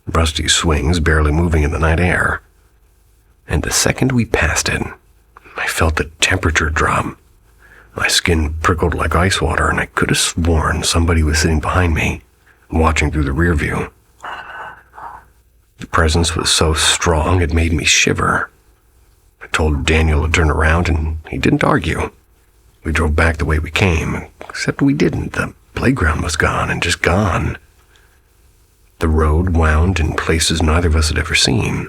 rusty swings barely moving in the night air. And the second we passed it, I felt the temperature drop. My skin prickled like ice water, and I could have sworn somebody was sitting behind me, watching through the rear view. The presence was so strong it made me shiver. I told Daniel to turn around, and he didn't argue. We drove back the way we came, except we didn't. The playground was gone and just gone. The road wound in places neither of us had ever seen.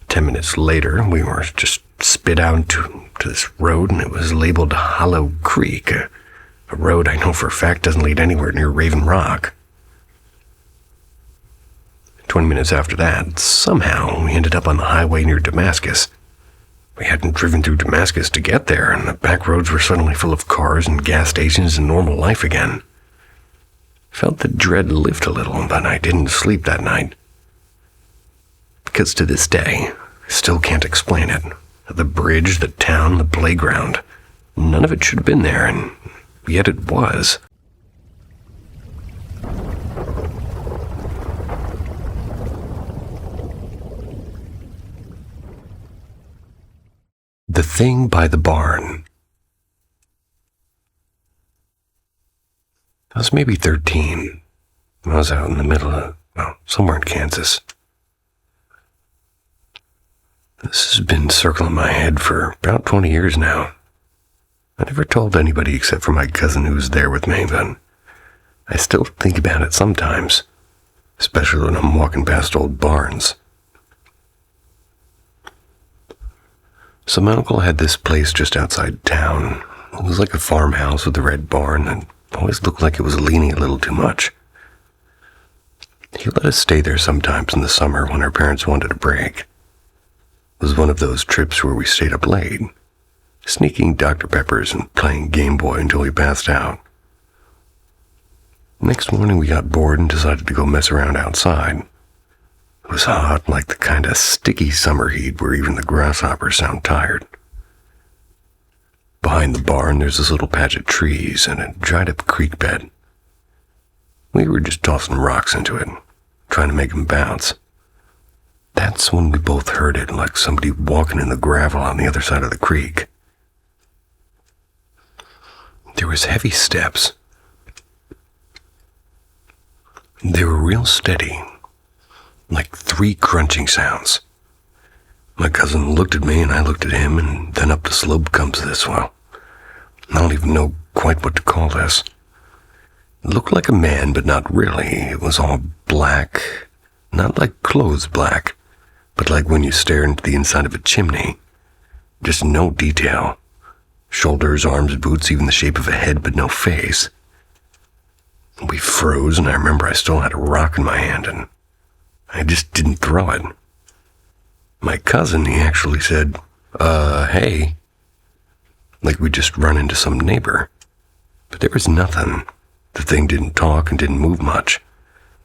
10 minutes later, we were just spit out to this road, and it was labeled Hollow Creek, a road I know for a fact doesn't lead anywhere near Raven Rock. 20 minutes after that, somehow we ended up on the highway near Damascus. We hadn't driven through Damascus to get there, and the back roads were suddenly full of cars and gas stations and normal life again. Felt the dread lift a little, but I didn't sleep that night. Because to this day, I still can't explain it. The bridge, the town, the playground. None of it should have been there, and yet it was. The Thing by the Barn. I was maybe 13. I was out in the middle of, somewhere in Kansas. This has been circling my head for about 20 years now. I never told anybody except for my cousin who was there with me, but I still think about it sometimes, especially when I'm walking past old barns. So my uncle had this place just outside town. It was like a farmhouse with a red barn that always looked like it was leaning a little too much. He let us stay there sometimes in the summer when our parents wanted a break. It was one of those trips where we stayed up late, sneaking Dr. Peppers and playing Game Boy until we passed out. Next morning we got bored and decided to go mess around outside. It was hot, like the kind of sticky summer heat where even the grasshoppers sound tired. Behind the barn, there's this little patch of trees and a dried-up creek bed. We were just tossing rocks into it, trying to make them bounce. That's when we both heard it, like somebody walking in the gravel on the other side of the creek. There was heavy steps. They were real steady, like 3 crunching sounds. My cousin looked at me and I looked at him, and then up the slope comes this, I don't even know quite what to call this. It looked like a man, but not really. It was all black, not like clothes black, but like when you stare into the inside of a chimney. Just no detail. Shoulders, arms, boots, even the shape of a head, but no face. We froze, and I remember I still had a rock in my hand, and I just didn't throw it. My cousin, he actually said, hey, like we'd just run into some neighbor. But there was nothing. The thing didn't talk and didn't move much.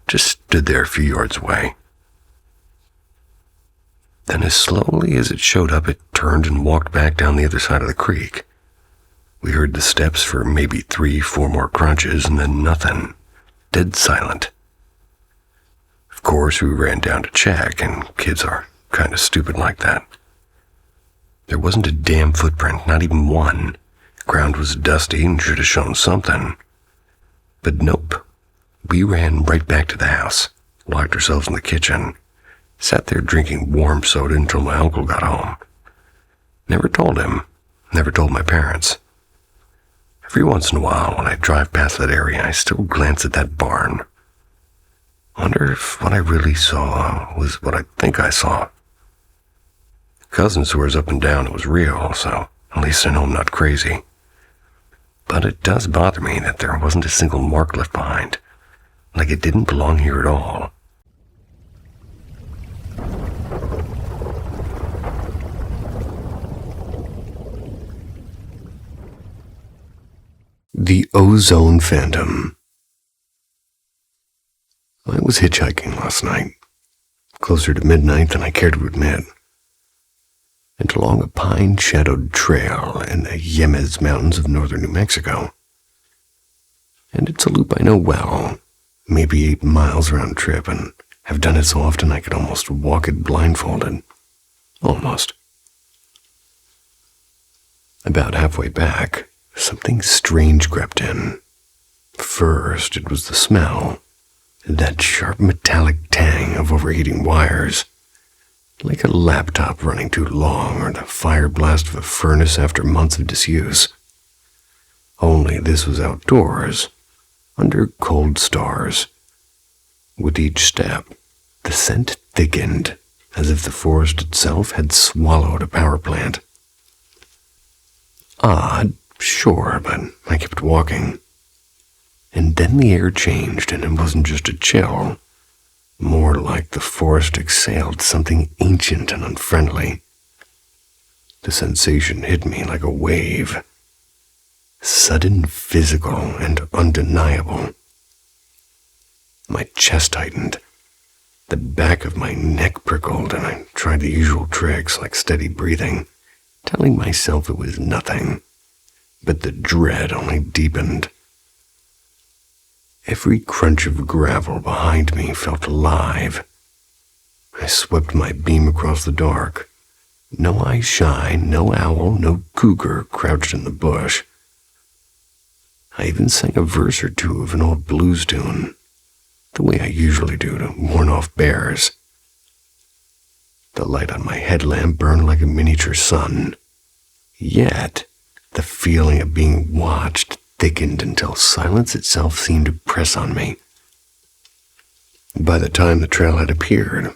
Just stood there a few yards away. Then as slowly as it showed up, it turned and walked back down the other side of the creek. We heard the steps for maybe 3-4 more crunches, and then nothing. Dead silent. Of course, we ran down to check, and kids are kind of stupid like that. There wasn't a damn footprint, not even one. Ground was dusty and should have shown something. But nope. We ran right back to the house, locked ourselves in the kitchen, sat there drinking warm soda until my uncle got home. Never told him, never told my parents. Every once in a while, when I drive past that area, I still glance at that barn. Wonder if what I really saw was what I think I saw. Cousin swears up and down it was real, so at least I know I'm not crazy. But it does bother me that there wasn't a single mark left behind, like it didn't belong here at all. The Ozone Phantom. I was hitchhiking last night, closer to midnight than I care to admit, and along a pine-shadowed trail in the Yemez Mountains of northern New Mexico. And it's a loop I know well, maybe 8 miles round trip, and have done it so often I could almost walk it blindfolded. Almost. About halfway back, something strange crept in. First, it was the smell, that sharp metallic tang of overheating wires, like a laptop running too long or the fire blast of a furnace after months of disuse. Only this was outdoors, under cold stars. With each step, the scent thickened, as if the forest itself had swallowed a power plant. Odd, sure, but I kept walking. And then the air changed, and it wasn't just a chill. More like the forest exhaled something ancient and unfriendly. The sensation hit me like a wave. Sudden, physical, and undeniable. My chest tightened. The back of my neck prickled, and I tried the usual tricks like steady breathing, telling myself it was nothing. But the dread only deepened. Every crunch of gravel behind me felt alive. I swept my beam across the dark. No eye shine, no owl, no cougar crouched in the bush. I even sang a verse or two of an old blues tune, the way I usually do to warn off bears. The light on my headlamp burned like a miniature sun. Yet, the feeling of being watched thickened until silence itself seemed to press on me. By the time the trail had appeared,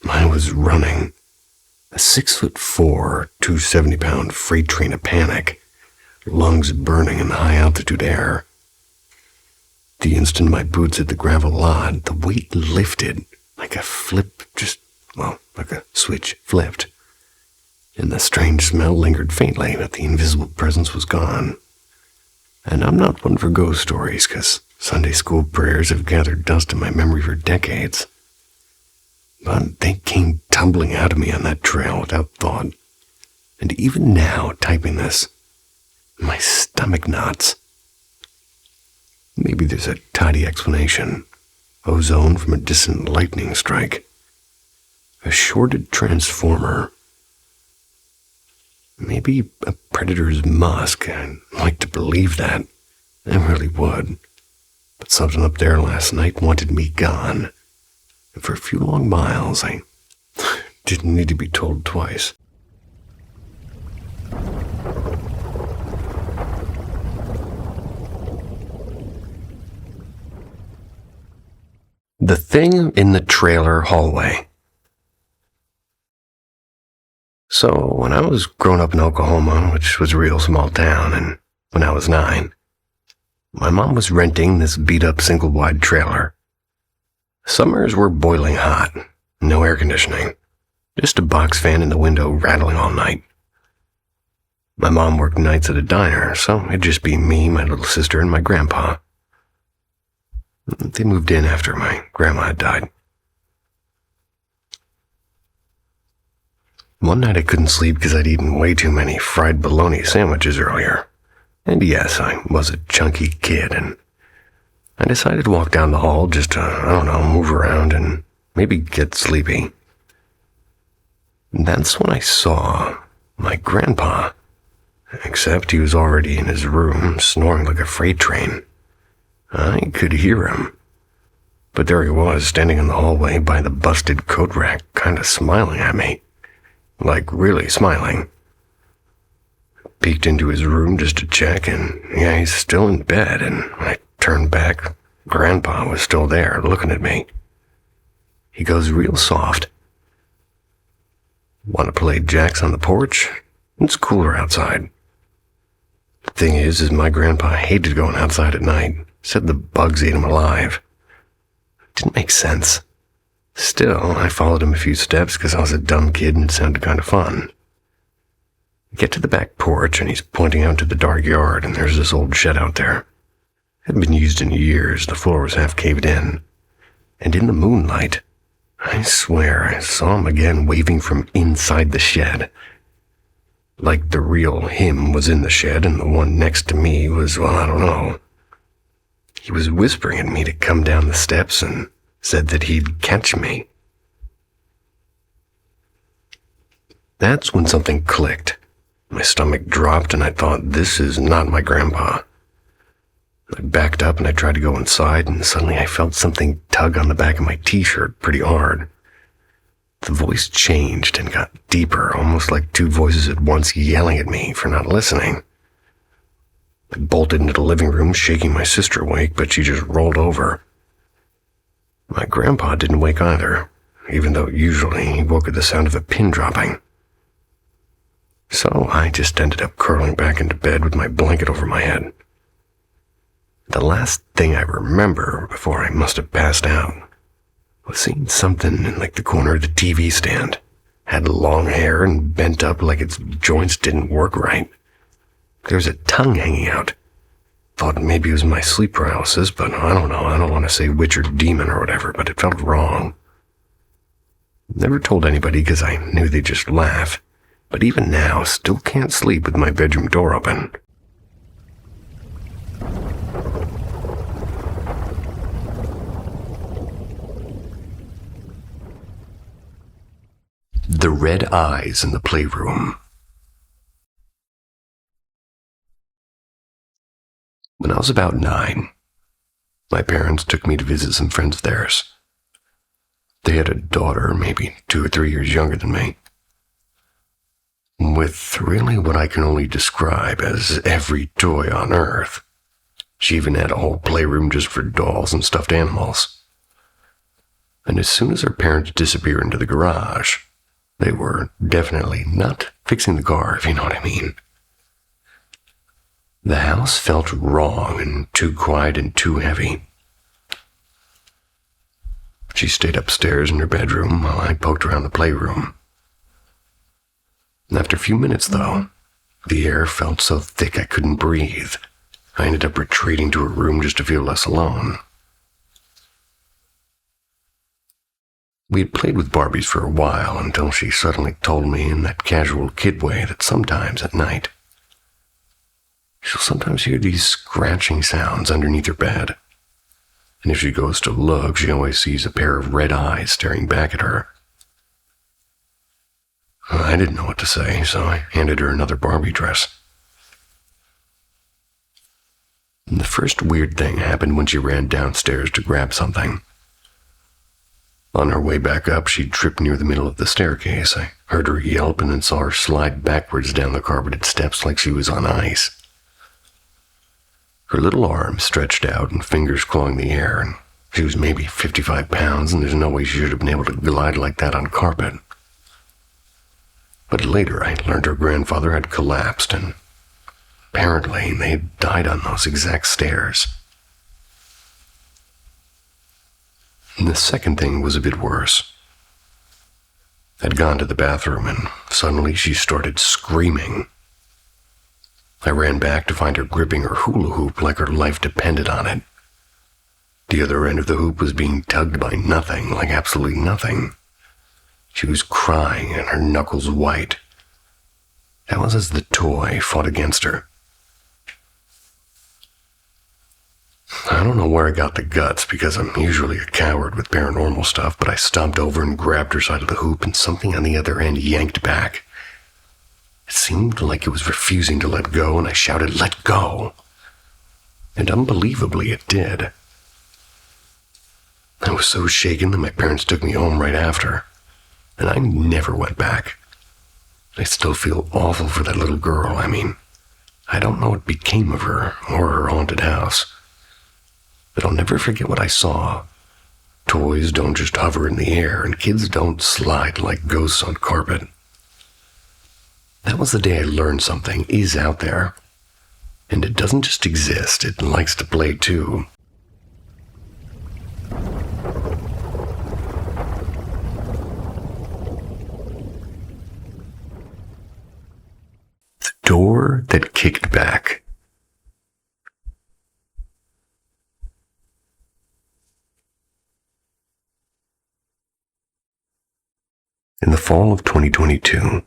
I was running. A 6'4", 270-pound freight train of panic, lungs burning in the high-altitude air. The instant my boots hit the gravel lot, the weight lifted like a like a switch flipped. And the strange smell lingered faintly, but the invisible presence was gone. And I'm not one for ghost stories, because Sunday school prayers have gathered dust in my memory for decades. But they came tumbling out of me on that trail without thought. And even now, typing this, my stomach knots. Maybe there's a tidy explanation. Ozone from a distant lightning strike. A shorted transformer. Maybe a predator's musk. I'd like to believe that. I really would. But something up there last night wanted me gone. And for a few long miles, I didn't need to be told twice. The thing in the trailer hallway. So, when I was growing up in Oklahoma, which was a real small town, and when I was 9, my mom was renting this beat-up single-wide trailer. Summers were boiling hot, no air conditioning, just a box fan in the window rattling all night. My mom worked nights at a diner, so it'd just be me, my little sister, and my grandpa. They moved in after my grandma had died. One night I couldn't sleep because I'd eaten way too many fried bologna sandwiches earlier. And yes, I was a chunky kid, and I decided to walk down the hall just to, move around and maybe get sleepy. And that's when I saw my grandpa, except he was already in his room, snoring like a freight train. I could hear him, but there he was, standing in the hallway by the busted coat rack, kind of smiling at me. Like, really smiling. Peeked into his room just to check, and yeah, he's still in bed, and when I turned back, Grandpa was still there, looking at me. He goes real soft. Want to play jacks on the porch? It's cooler outside. The thing is my grandpa hated going outside at night. Said the bugs ate him alive. Didn't make sense. Still, I followed him a few steps because I was a dumb kid and it sounded kind of fun. We get to the back porch and he's pointing out to the dark yard, and there's this old shed out there. It hadn't been used in years, the floor was half caved in. And in the moonlight, I swear I saw him again waving from inside the shed. Like the real him was in the shed and the one next to me was, well, I don't know. He was whispering at me to come down the steps and said that he'd catch me. That's when something clicked. My stomach dropped and I thought, this is not my grandpa. I backed up and I tried to go inside, and suddenly I felt something tug on the back of my t-shirt pretty hard. The voice changed and got deeper, almost like two voices at once yelling at me for not listening. I bolted into the living room, shaking my sister awake, but she just rolled over. My grandpa didn't wake either, even though usually he woke at the sound of a pin dropping. So I just ended up curling back into bed with my blanket over my head. The last thing I remember before I must have passed out was seeing something in the corner of the TV stand. Had long hair and bent up like its joints didn't work right. There was a tongue hanging out. Thought maybe it was my sleep paralysis, but I don't know. I don't want to say witch or demon or whatever, but it felt wrong. Never told anybody because I knew they'd just laugh. But even now, still can't sleep with my bedroom door open. The red eyes in the playroom. When I was about 9, my parents took me to visit some friends of theirs. They had a daughter, maybe 2 or 3 years younger than me, with really what I can only describe as every toy on Earth. She even had a whole playroom just for dolls and stuffed animals. And as soon as her parents disappeared into the garage, they were definitely not fixing the car, if you know what I mean. The house felt wrong and too quiet and too heavy. She stayed upstairs in her bedroom while I poked around the playroom. After a few minutes, though, the air felt so thick I couldn't breathe. I ended up retreating to her room just to feel less alone. We had played with Barbies for a while until she suddenly told me in that casual kid way that sometimes at night, she'll sometimes hear these scratching sounds underneath her bed. And if she goes to look, she always sees a pair of red eyes staring back at her. I didn't know what to say, so I handed her another Barbie dress. And the first weird thing happened when she ran downstairs to grab something. On her way back up, she tripped near the middle of the staircase. I heard her yelp and then saw her slide backwards down the carpeted steps like she was on ice. Her little arms stretched out and fingers clawing the air, and she was maybe 55 pounds, and there's no way she should have been able to glide like that on carpet. But later I learned her grandfather had collapsed, and apparently they had died on those exact stairs. And the second thing was a bit worse. I'd gone to the bathroom, and suddenly she started screaming. I ran back to find her gripping her hula hoop like her life depended on it. The other end of the hoop was being tugged by nothing, like absolutely nothing. She was crying and her knuckles white. That was as the toy fought against her. I don't know where I got the guts because I'm usually a coward with paranormal stuff, but I stomped over and grabbed her side of the hoop and something on the other end yanked back. It seemed like it was refusing to let go, and I shouted, "Let go!" And unbelievably, it did. I was so shaken that my parents took me home right after, and I never went back. I still feel awful for that little girl. I mean, I don't know what became of her or her haunted house, but I'll never forget what I saw. Toys don't just hover in the air, and kids don't slide like ghosts on carpet. That was the day I learned something is out there. And it doesn't just exist, it likes to play too. The door that kicked back. In the fall of 2022,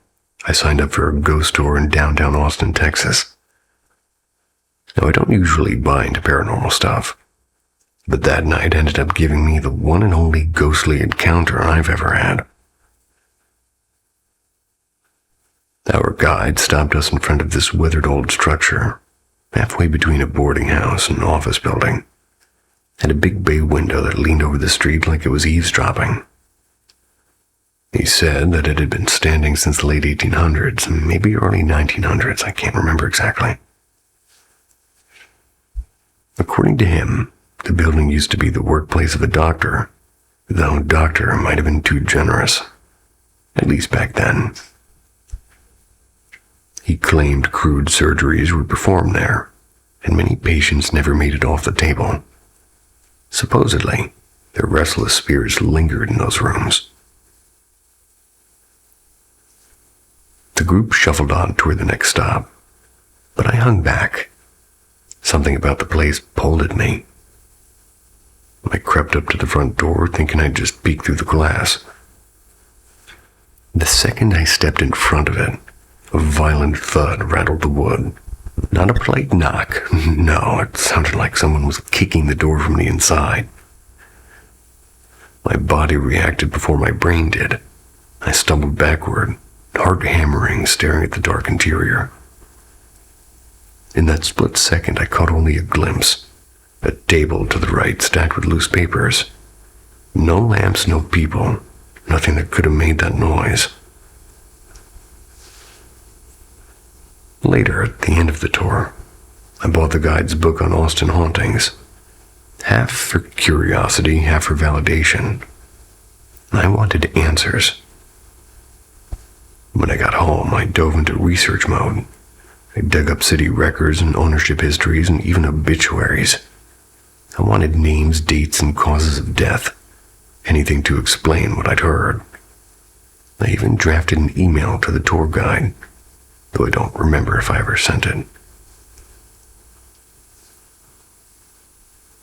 I signed up for a ghost tour in downtown Austin, Texas. Now, I don't usually buy into paranormal stuff, but that night ended up giving me the one and only ghostly encounter I've ever had. Our guide stopped us in front of this withered old structure, halfway between a boarding house and an office building, and a big bay window that leaned over the street like it was eavesdropping. He said that it had been standing since the late 1800s and maybe early 1900s, I can't remember exactly. According to him, the building used to be the workplace of a doctor, though doctor might have been too generous, at least back then. He claimed crude surgeries were performed there, and many patients never made it off the table. Supposedly, their restless spirits lingered in those rooms. The group shuffled on toward the next stop, but I hung back. Something about the place pulled at me. I crept up to the front door, thinking I'd just peek through the glass. The second I stepped in front of it, a violent thud rattled the wood. Not a polite knock. No, it sounded like someone was kicking the door from the inside. My body reacted before my brain did. I stumbled backward, heart hammering, staring at the dark interior. In that split second, I caught only a glimpse. A table to the right stacked with loose papers. No lamps, no people. Nothing that could have made that noise. Later, at the end of the tour, I bought the guide's book on Austin hauntings. Half for curiosity, half for validation. I wanted answers. When I got home, I dove into research mode. I dug up city records and ownership histories and even obituaries. I wanted names, dates, and causes of death. Anything to explain what I'd heard. I even drafted an email to the tour guide, though I don't remember if I ever sent it.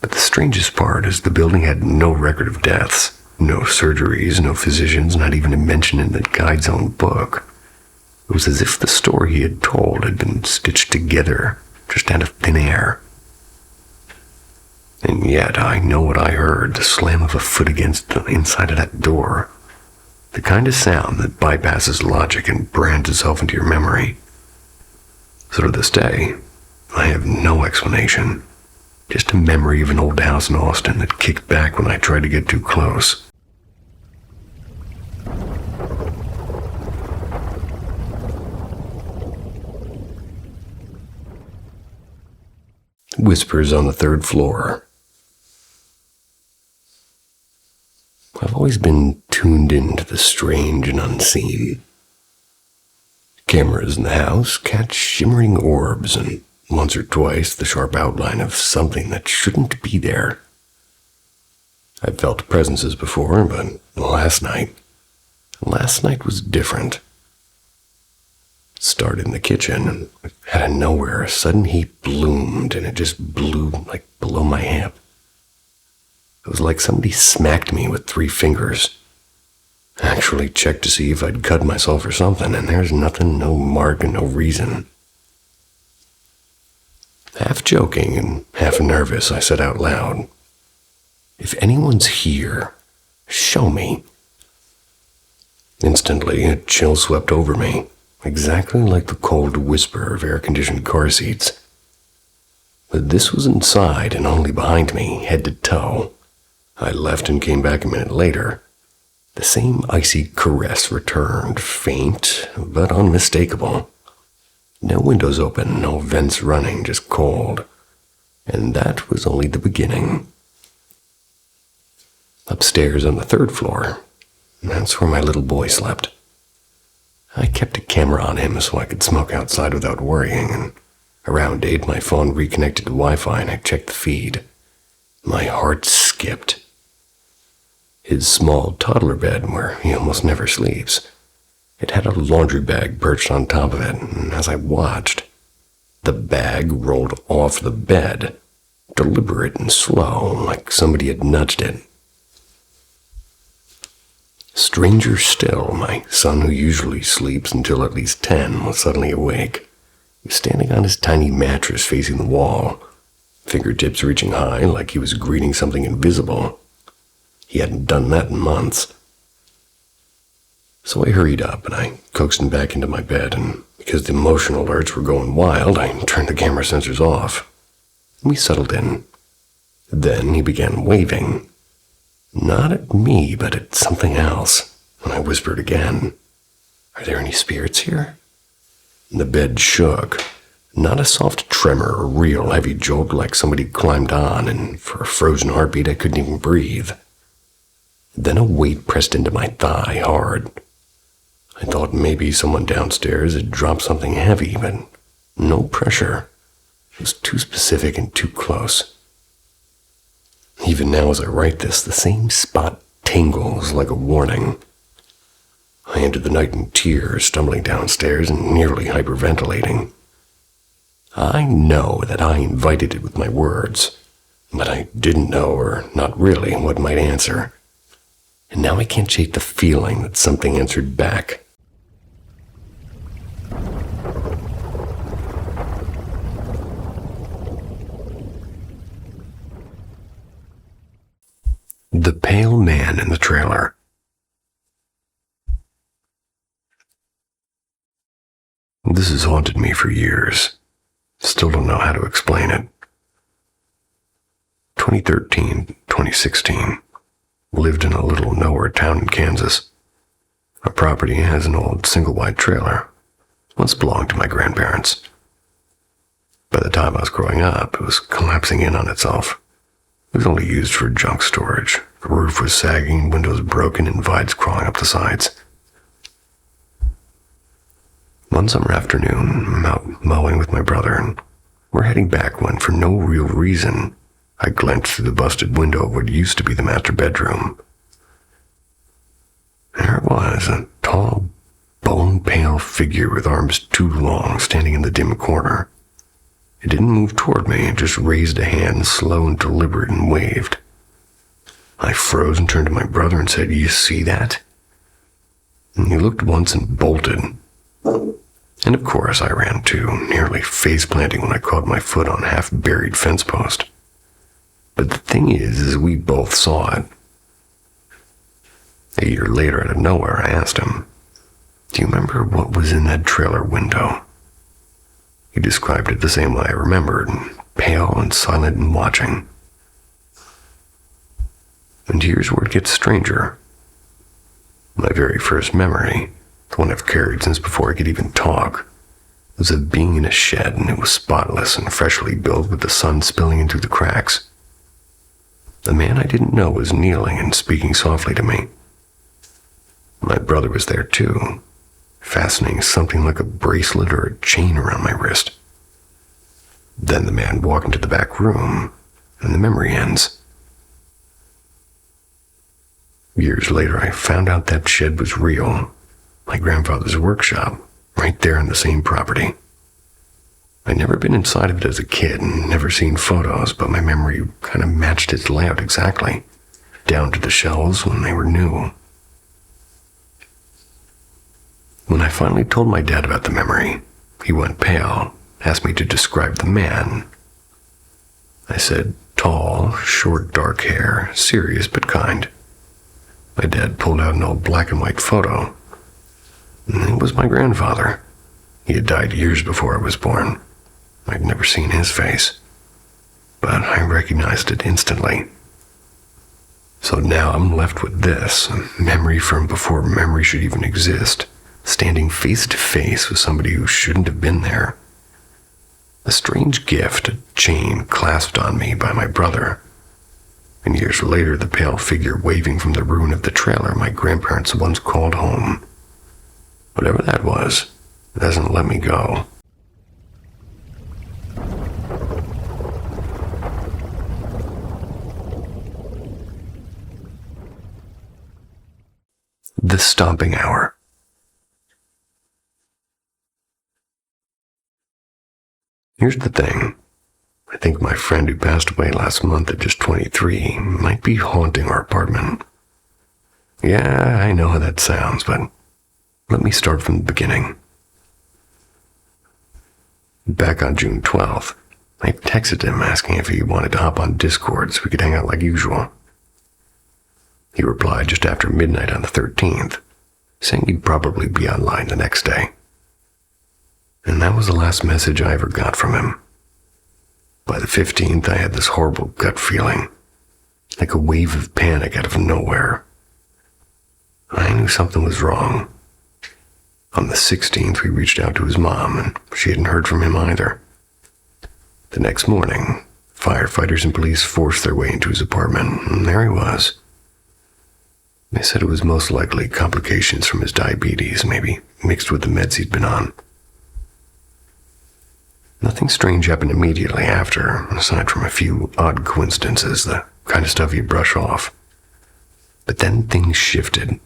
But the strangest part is the building had no record of deaths, no surgeries, no physicians, not even a mention in the guide's own book. It was as if the story he had told had been stitched together, just out of thin air. And yet I know what I heard, the slam of a foot against the inside of that door. The kind of sound that bypasses logic and brands itself into your memory. So to this day, I have no explanation. Just a memory of an old house in Austin that kicked back when I tried to get too close. Whispers on the third floor. I've always been tuned into the strange and unseen. Cameras in the house catch shimmering orbs and once or twice the sharp outline of something that shouldn't be there. I've felt presences before, but last night was different. It started in the kitchen, and out of nowhere, a sudden heat bloomed, and it just blew like below my hip. It was like somebody smacked me with 3 fingers. I actually checked to see if I'd cut myself or something, and there's nothing, no mark, and no reason. Half joking and half nervous, I said out loud, "If anyone's here, show me." Instantly, a chill swept over me, exactly like the cold whisper of air-conditioned car seats. But this was inside and only behind me, head to toe. I left and came back a minute later. The same icy caress returned, faint but unmistakable. No windows open, no vents running, just cold. And that was only the beginning. Upstairs on the 3rd floor, that's where my little boy slept. I kept a camera on him so I could smoke outside without worrying, and around 8 my phone reconnected to Wi-Fi and I checked the feed. My heart skipped. His small toddler bed, where he almost never sleeps, it had a laundry bag perched on top of it, and as I watched, the bag rolled off the bed, deliberate and slow, like somebody had nudged it. Stranger still, my son, who usually sleeps until at least 10, was suddenly awake. He was standing on his tiny mattress facing the wall, fingertips reaching high like he was greeting something invisible. He hadn't done that in months. So I hurried up and I coaxed him back into my bed, and because the emotion alerts were going wild, I turned the camera sensors off. We settled in. Then he began waving. Not at me, but at something else. And I whispered again, "Are there any spirits here?" The bed shook. Not a soft tremor, a real heavy jolt like somebody climbed on, and for a frozen heartbeat I couldn't even breathe. Then a weight pressed into my thigh hard. I thought maybe someone downstairs had dropped something heavy, but no pressure. It was too specific and too close. Even now as I write this, the same spot tingles like a warning. I entered the night in tears, stumbling downstairs and nearly hyperventilating. I know that I invited it with my words, but I didn't know, or not really, what might answer. And now I can't shake the feeling that something answered back. The pale man in the trailer. This has haunted me for years. Still don't know how to explain it. 2013, 2016. Lived in a little nowhere town in Kansas. Our property has an old single-wide trailer. Once belonged to my grandparents. By the time I was growing up, it was collapsing in on itself. It was only used for junk storage. The roof was sagging, windows broken, and vines crawling up the sides. One summer afternoon, I'm out mowing with my brother, and we're heading back when, for no real reason, I glanced through the busted window of what used to be the master bedroom. There it was, a tall, bone-pale figure with arms too long, standing in the dim corner. It didn't move toward me, it just raised a hand, slow and deliberate, and waved. I froze and turned to my brother and said, "You see that?" And he looked once and bolted. And of course I ran too, nearly face-planting when I caught my foot on a half-buried fence post. But the thing is we both saw it. A year later, out of nowhere, I asked him, "Do you remember what was in that trailer window?" He described it the same way I remembered, pale and silent and watching. And here's where it gets stranger. My very first memory, the one I've carried since before I could even talk, was of being in a shed, and it was spotless and freshly built with the sun spilling in through the cracks. The man I didn't know was kneeling and speaking softly to me. My brother was there too, fastening something like a bracelet or a chain around my wrist. Then the man walked into the back room, and the memory ends. Years later, I found out that shed was real. My grandfather's workshop, right there on the same property. I'd never been inside of it as a kid and never seen photos, but my memory kind of matched its layout exactly, down to the shelves when they were new. When I finally told my dad about the memory, he went pale, asked me to describe the man. I said, tall, short, dark hair, serious but kind. My dad pulled out an old black and white photo. It was my grandfather. He had died years before I was born. I'd never seen his face, but I recognized it instantly. So now I'm left with this, a memory from before memory should even exist, standing face to face with somebody who shouldn't have been there. A strange gift, a chain clasped on me by my brother. And years later, the pale figure waving from the ruin of the trailer my grandparents once called home. Whatever that was, it hasn't let me go. The Stomping Hour. Here's the thing. I think my friend who passed away last month at just 23 might be haunting our apartment. Yeah, I know how that sounds, but let me start from the beginning. Back on June 12th, I texted him asking if he wanted to hop on Discord so we could hang out like usual. He replied just after midnight on the 13th, saying he'd probably be online the next day. And that was the last message I ever got from him. By the 15th, I had this horrible gut feeling, like a wave of panic out of nowhere. I knew something was wrong. On the 16th, we reached out to his mom, and she hadn't heard from him either. The next morning, firefighters and police forced their way into his apartment, and there he was. They said it was most likely complications from his diabetes, maybe mixed with the meds he'd been on. Nothing strange happened immediately after, aside from a few odd coincidences, the kind of stuff you brush off. But then things shifted.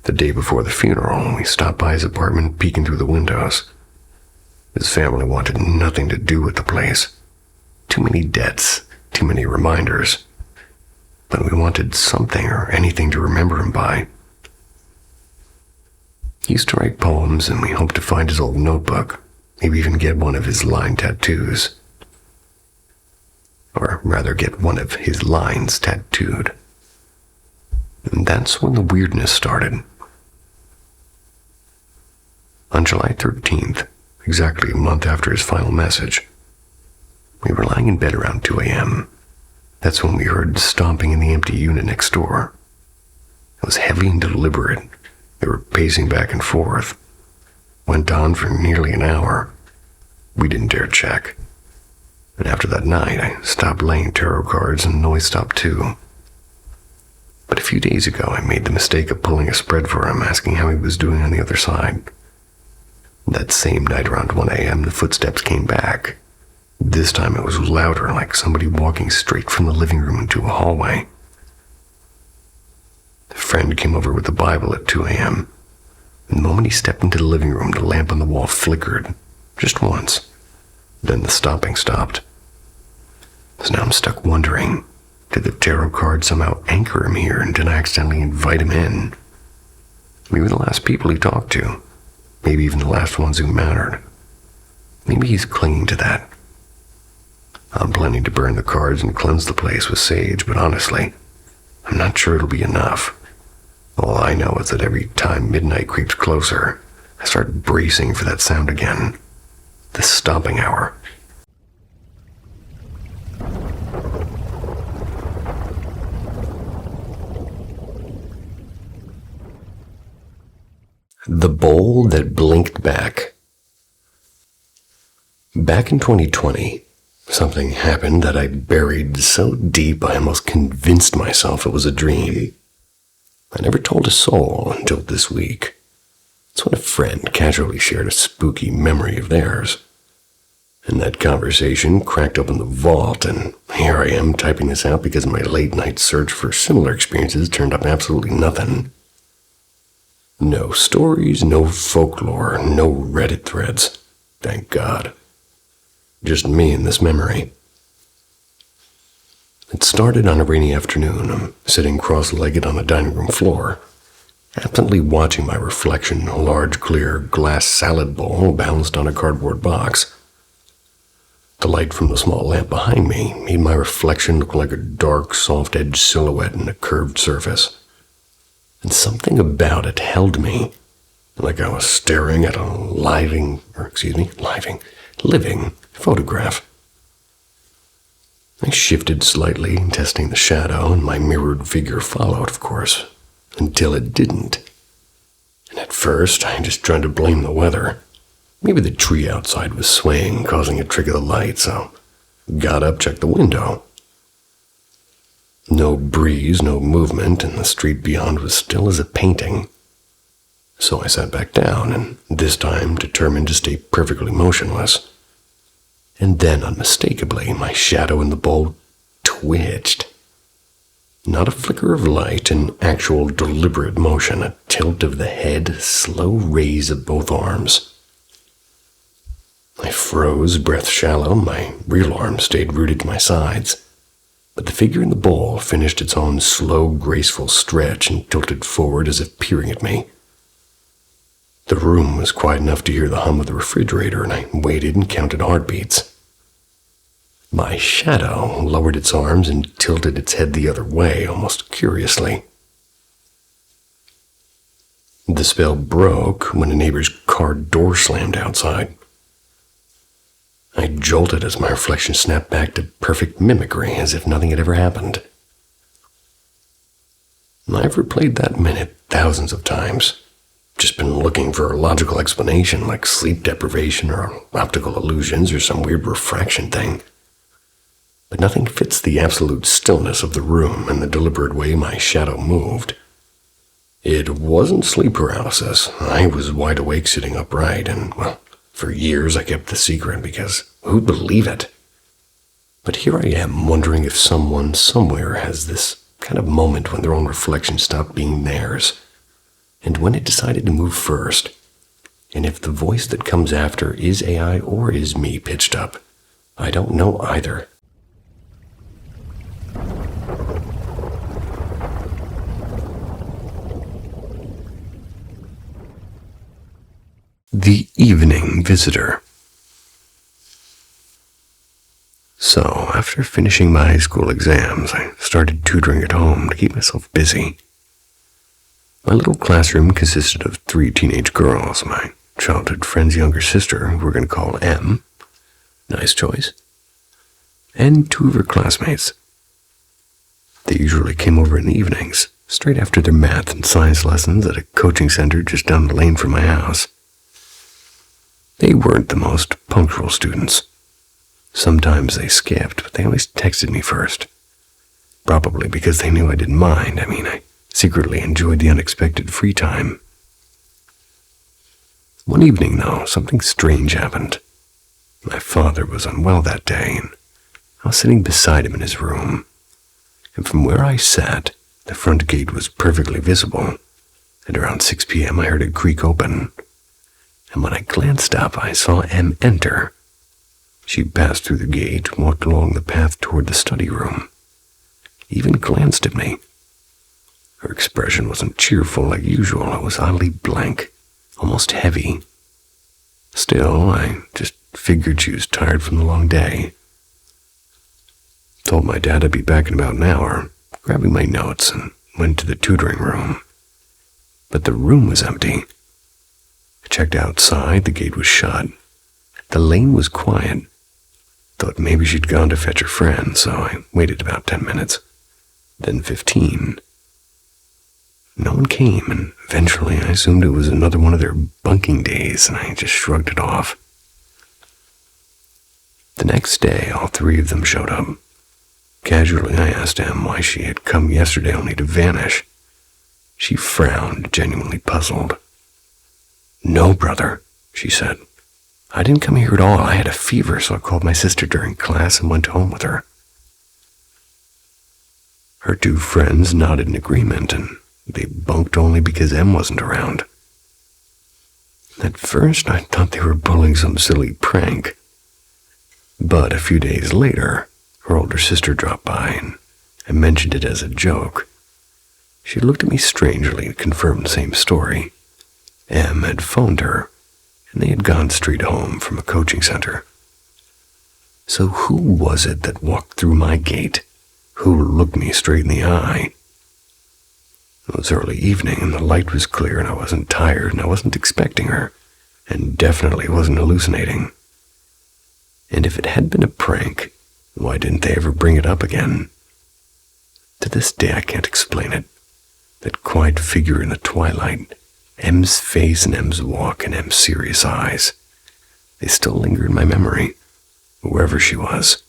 The day before the funeral, we stopped by his apartment, peeking through the windows. His family wanted nothing to do with the place. Too many debts, too many reminders. But we wanted something or anything to remember him by. He used to write poems, and we hoped to find his old notebook, maybe even get one of his line tattoos. Or rather, get one of his lines tattooed. And that's when the weirdness started. On July 13th, exactly a month after his final message, we were lying in bed around 2 a.m. That's when we heard stomping in the empty unit next door. It was heavy and deliberate. They were pacing back and forth. Went on for nearly an hour. We didn't dare check. And after that night, I stopped laying tarot cards and the noise stopped too. But a few days ago, I made the mistake of pulling a spread for him, asking how he was doing on the other side. That same night around 1 a.m., the footsteps came back. This time it was louder, like somebody walking straight from the living room into a hallway. A friend came over with the Bible at 2 a.m. The moment he stepped into the living room, the lamp on the wall flickered, just once. Then the stomping stopped. So now I'm stuck wondering, did the tarot card somehow anchor him here, and did I accidentally invite him in? We were the last people he talked to, maybe even the last ones who mattered. Maybe he's clinging to that. I'm planning to burn the cards and cleanse the place with sage, but honestly, I'm not sure it'll be enough. All I know is that every time midnight creeps closer, I start bracing for that sound again. The stomping hour. The bowl that blinked back. Back in 2020, something happened that I buried so deep I almost convinced myself it was a dream. I never told a soul until this week. It's when a friend casually shared a spooky memory of theirs. And that conversation cracked open the vault, and here I am typing this out because my late-night search for similar experiences turned up absolutely nothing. No stories, no folklore, no Reddit threads. Thank God. Just me and this memory. It started on a rainy afternoon. I'm sitting cross-legged on the dining room floor, absently watching my reflection in a large, clear glass salad bowl balanced on a cardboard box. The light from the small lamp behind me made my reflection look like a dark, soft-edged silhouette in a curved surface. And something about it held me, like I was staring at a living photograph. I shifted slightly, testing the shadow, and my mirrored figure followed, of course, until it didn't. And at first, I just tried to blame the weather. Maybe the tree outside was swaying, causing a trick of the light, so got up, checked the window. No breeze, no movement, and the street beyond was still as a painting. So I sat back down, and this time determined to stay perfectly motionless. And then, unmistakably, my shadow in the bowl twitched. Not a flicker of light, an actual deliberate motion, a tilt of the head, slow raise of both arms. I froze, breath shallow, my real arm stayed rooted to my sides. But the figure in the bowl finished its own slow, graceful stretch and tilted forward as if peering at me. The room was quiet enough to hear the hum of the refrigerator, and I waited and counted heartbeats. My shadow lowered its arms and tilted its head the other way, almost curiously. The spell broke when a neighbor's car door slammed outside. I jolted as my reflection snapped back to perfect mimicry, as if nothing had ever happened. I've replayed that minute thousands of times. just been looking for a logical explanation like sleep deprivation or optical illusions or some weird refraction thing. But nothing fits the absolute stillness of the room and the deliberate way my shadow moved. It wasn't sleep paralysis. I was wide awake sitting upright, and, well, for years I kept the secret because who'd believe it? But here I am wondering if someone somewhere has this kind of moment when their own reflection stopped being theirs, and when it decided to move first, and if the voice that comes after is AI or is me pitched up. I don't know either. The Evening Visitor. So, after finishing my high school exams, I started tutoring at home to keep myself busy. My little classroom consisted of 3 teenage girls, my childhood friend's younger sister, who we're going to call M, nice choice, and 2 of her classmates. They usually came over in the evenings, straight after their math and science lessons at a coaching center just down the lane from my house. They weren't the most punctual students. Sometimes they skipped, but they always texted me first. Probably because they knew I didn't mind. I secretly enjoyed the unexpected free time. One evening, though, something strange happened. My father was unwell that day, and I was sitting beside him in his room. And from where I sat, the front gate was perfectly visible. At around 6 p.m., I heard it creak open. And when I glanced up, I saw M enter. She passed through the gate, walked along the path toward the study room, even glanced at me. Her expression wasn't cheerful like usual. It was oddly blank, almost heavy. Still, I just figured she was tired from the long day. Told my dad I'd be back in about an hour, grabbing my notes, and went to the tutoring room. But the room was empty. I checked outside, the gate was shut. The lane was quiet. Thought maybe she'd gone to fetch her friend, so I waited about 10 minutes. Then 15. No one came, and eventually I assumed it was another one of their bunking days, and I just shrugged it off. The next day, all 3 of them showed up. Casually, I asked Em why she had come yesterday only to vanish. She frowned, genuinely puzzled. "No, brother," she said. "I didn't come here at all. I had a fever, so I called my sister during class and went home with her." Her 2 friends nodded in agreement, and they bunked only because Em wasn't around. At first, I thought they were pulling some silly prank. But a few days later, her older sister dropped by, and I mentioned it as a joke. She looked at me strangely and confirmed the same story. Em had phoned her, and they had gone straight home from a coaching center. So who was it that walked through my gate? Who looked me straight in the eye? It was early evening, and the light was clear, and I wasn't tired, and I wasn't expecting her, and definitely wasn't hallucinating. And if it had been a prank, why didn't they ever bring it up again? To this day, I can't explain it. That quiet figure in the twilight, M's face and M's walk and M's serious eyes. They still linger in my memory. Wherever she was,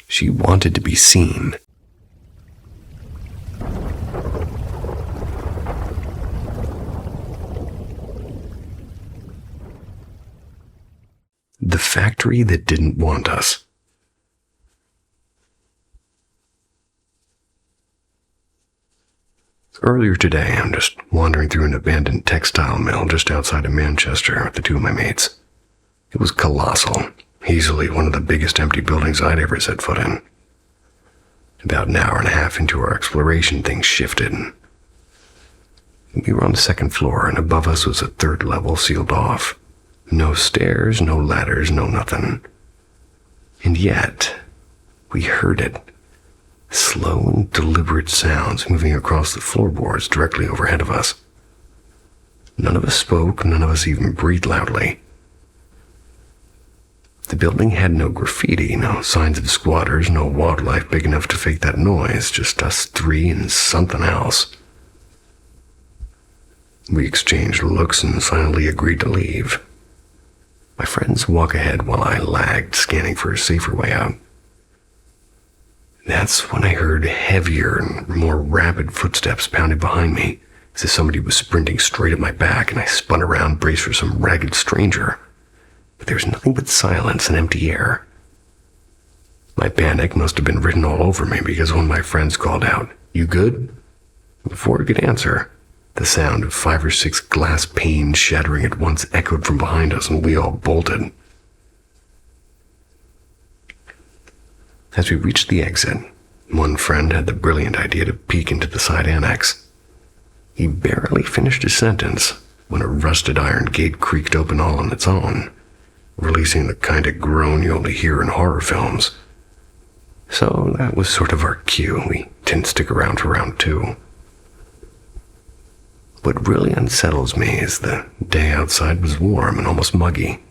she wanted to be seen. The factory that didn't want us. Earlier today, I'm just wandering through an abandoned textile mill just outside of Manchester with the 2 of my mates. It was colossal, easily one of the biggest empty buildings I'd ever set foot in. About an hour and a half into our exploration, things shifted. We were on the 2nd floor, and above us was a 3rd level sealed off. No stairs, no ladders, no nothing. And yet, we heard it. Slow and deliberate sounds moving across the floorboards directly overhead of us. None of us spoke, none of us even breathed loudly. The building had no graffiti, no signs of squatters, no wildlife big enough to fake that noise, just us 3 and something else. We exchanged looks and silently agreed to leave. My friends walk ahead while I lagged, scanning for a safer way out. That's when I heard heavier and more rapid footsteps pounding behind me, as if somebody was sprinting straight at my back, and I spun around, braced for some ragged stranger. But there was nothing but silence and empty air. My panic must have been written all over me because one of my friends called out, "You good?" Before I could answer, the sound of 5 or 6 glass panes shattering at once echoed from behind us, and we all bolted. As we reached the exit, one friend had the brilliant idea to peek into the side annex. He barely finished his sentence when a rusted iron gate creaked open all on its own, releasing the kind of groan you only hear in horror films. So that was sort of our cue. We didn't stick around for round 2. What really unsettles me is the day outside was warm and almost muggy,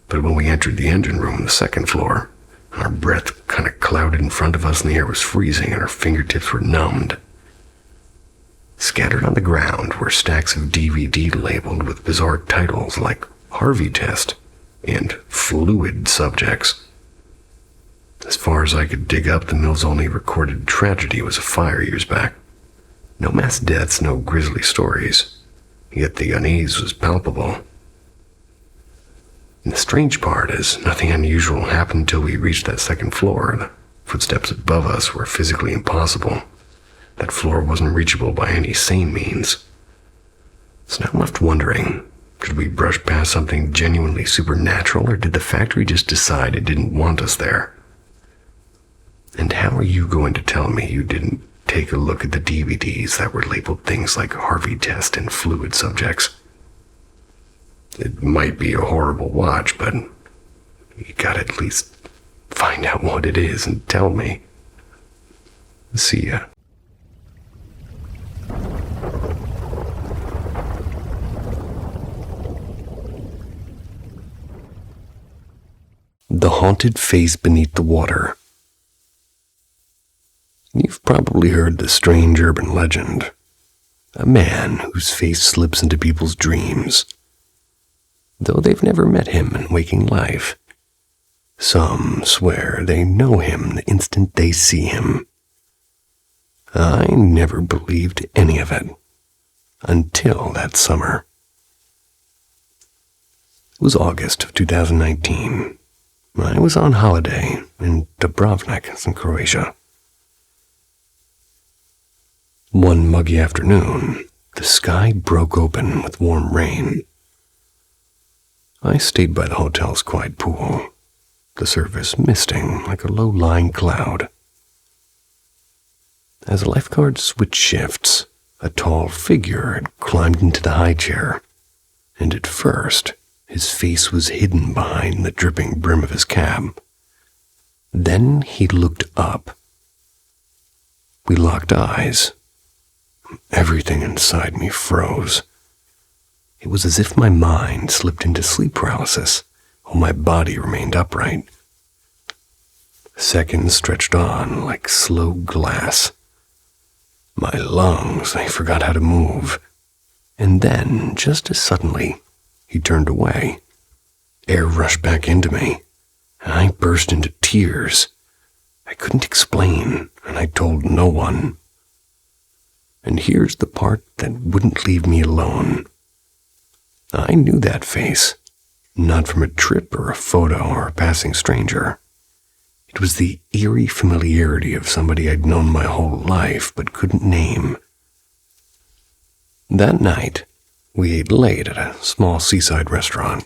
but when we entered the engine room on the 2nd floor, our breath kind of clouded in front of us and the air was freezing and our fingertips were numbed. Scattered on the ground were stacks of DVD labeled with bizarre titles like Harvey Test and Fluid Subjects. As far as I could dig up, the mill's only recorded tragedy was a fire years back. No mass deaths, no grisly stories, yet the unease was palpable. And the strange part is nothing unusual happened until we reached that 2nd floor. The footsteps above us were physically impossible. That floor wasn't reachable by any sane means. So now I'm left wondering, could we brush past something genuinely supernatural, or did the factory just decide it didn't want us there? And how are you going to tell me you didn't take a look at the DVDs that were labeled things like Harvey Test and Fluid Subjects? It might be a horrible watch, but you gotta at least find out what it is and tell me. See ya. The Haunted Face Beneath the Water. You've probably heard the strange urban legend. A man whose face slips into people's dreams, though they've never met him in waking life. Some swear they know him the instant they see him. I never believed any of it, until that summer. It was August of 2019. I was on holiday in Dubrovnik in Croatia. One muggy afternoon, the sky broke open with warm rain. I stayed by the hotel's quiet pool, the surface misting like a low-lying cloud. As a lifeguard switched shifts, a tall figure had climbed into the high chair, and at first, his face was hidden behind the dripping brim of his cap. Then he looked up. We locked eyes. Everything inside me froze. It was as if my mind slipped into sleep paralysis, while my body remained upright. Seconds stretched on like slow glass. My lungs, I forgot how to move. And then, just as suddenly, he turned away. Air rushed back into me, and I burst into tears. I couldn't explain, and I told no one. And here's the part that wouldn't leave me alone. I knew that face, not from a trip or a photo or a passing stranger. It was the eerie familiarity of somebody I'd known my whole life but couldn't name. That night, we ate late at a small seaside restaurant,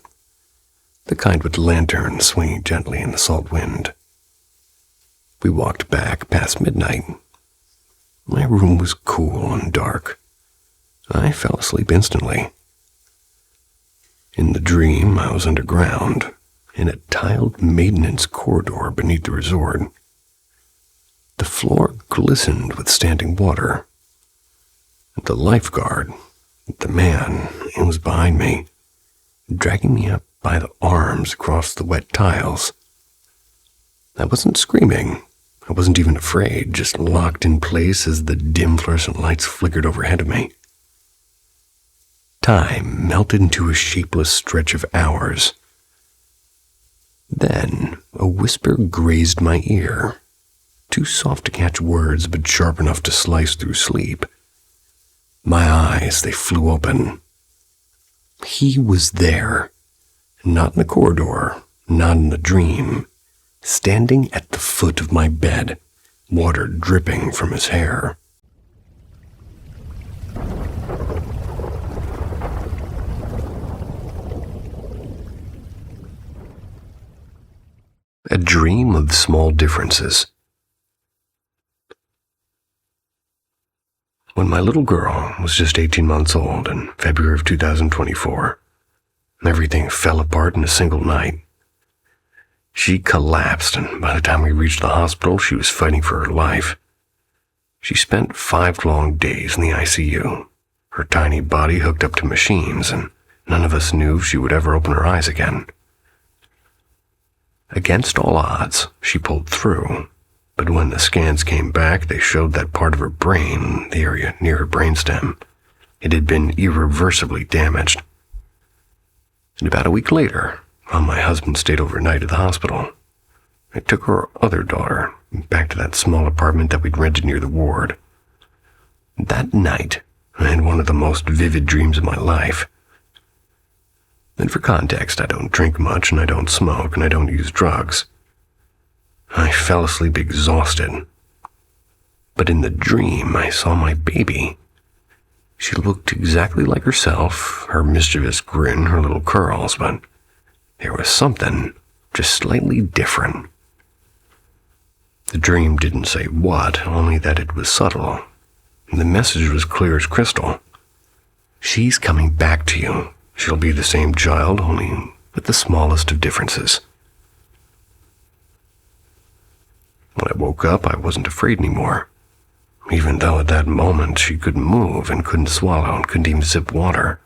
the kind with lanterns swinging gently in the salt wind. We walked back past midnight. My room was cool and dark. I fell asleep instantly. In the dream, I was underground, in a tiled maintenance corridor beneath the resort. The floor glistened with standing water. The lifeguard, the man, was behind me, dragging me up by the arms across the wet tiles. I wasn't screaming. I wasn't even afraid, just locked in place as the dim fluorescent lights flickered overhead of me. Time melted into a shapeless stretch of hours. Then a whisper grazed my ear, too soft to catch words but sharp enough to slice through sleep. My eyes, they flew open. He was there, not in the corridor, not in the dream, standing at the foot of my bed, water dripping from his hair. A dream of small differences. When my little girl was just 18 months old in February of 2024, everything fell apart in a single night. She collapsed, and by the time we reached the hospital, she was fighting for her life. She spent 5 long days in the ICU, her tiny body hooked up to machines, and none of us knew if she would ever open her eyes again. Against all odds, she pulled through, but when the scans came back, they showed that part of her brain, the area near her brainstem, it had been irreversibly damaged. And about a week later, while my husband stayed overnight at the hospital, I took our other daughter back to that small apartment that we'd rented near the ward. That night, I had one of the most vivid dreams of my life. And for context, I don't drink much, and I don't smoke, and I don't use drugs. I fell asleep exhausted. But in the dream, I saw my baby. She looked exactly like herself, her mischievous grin, her little curls, but there was something just slightly different. The dream didn't say what, only that it was subtle. The message was clear as crystal. She's coming back to you. She'll be the same child, only with the smallest of differences. When I woke up, I wasn't afraid anymore, even though at that moment she couldn't move and couldn't swallow and couldn't even sip water.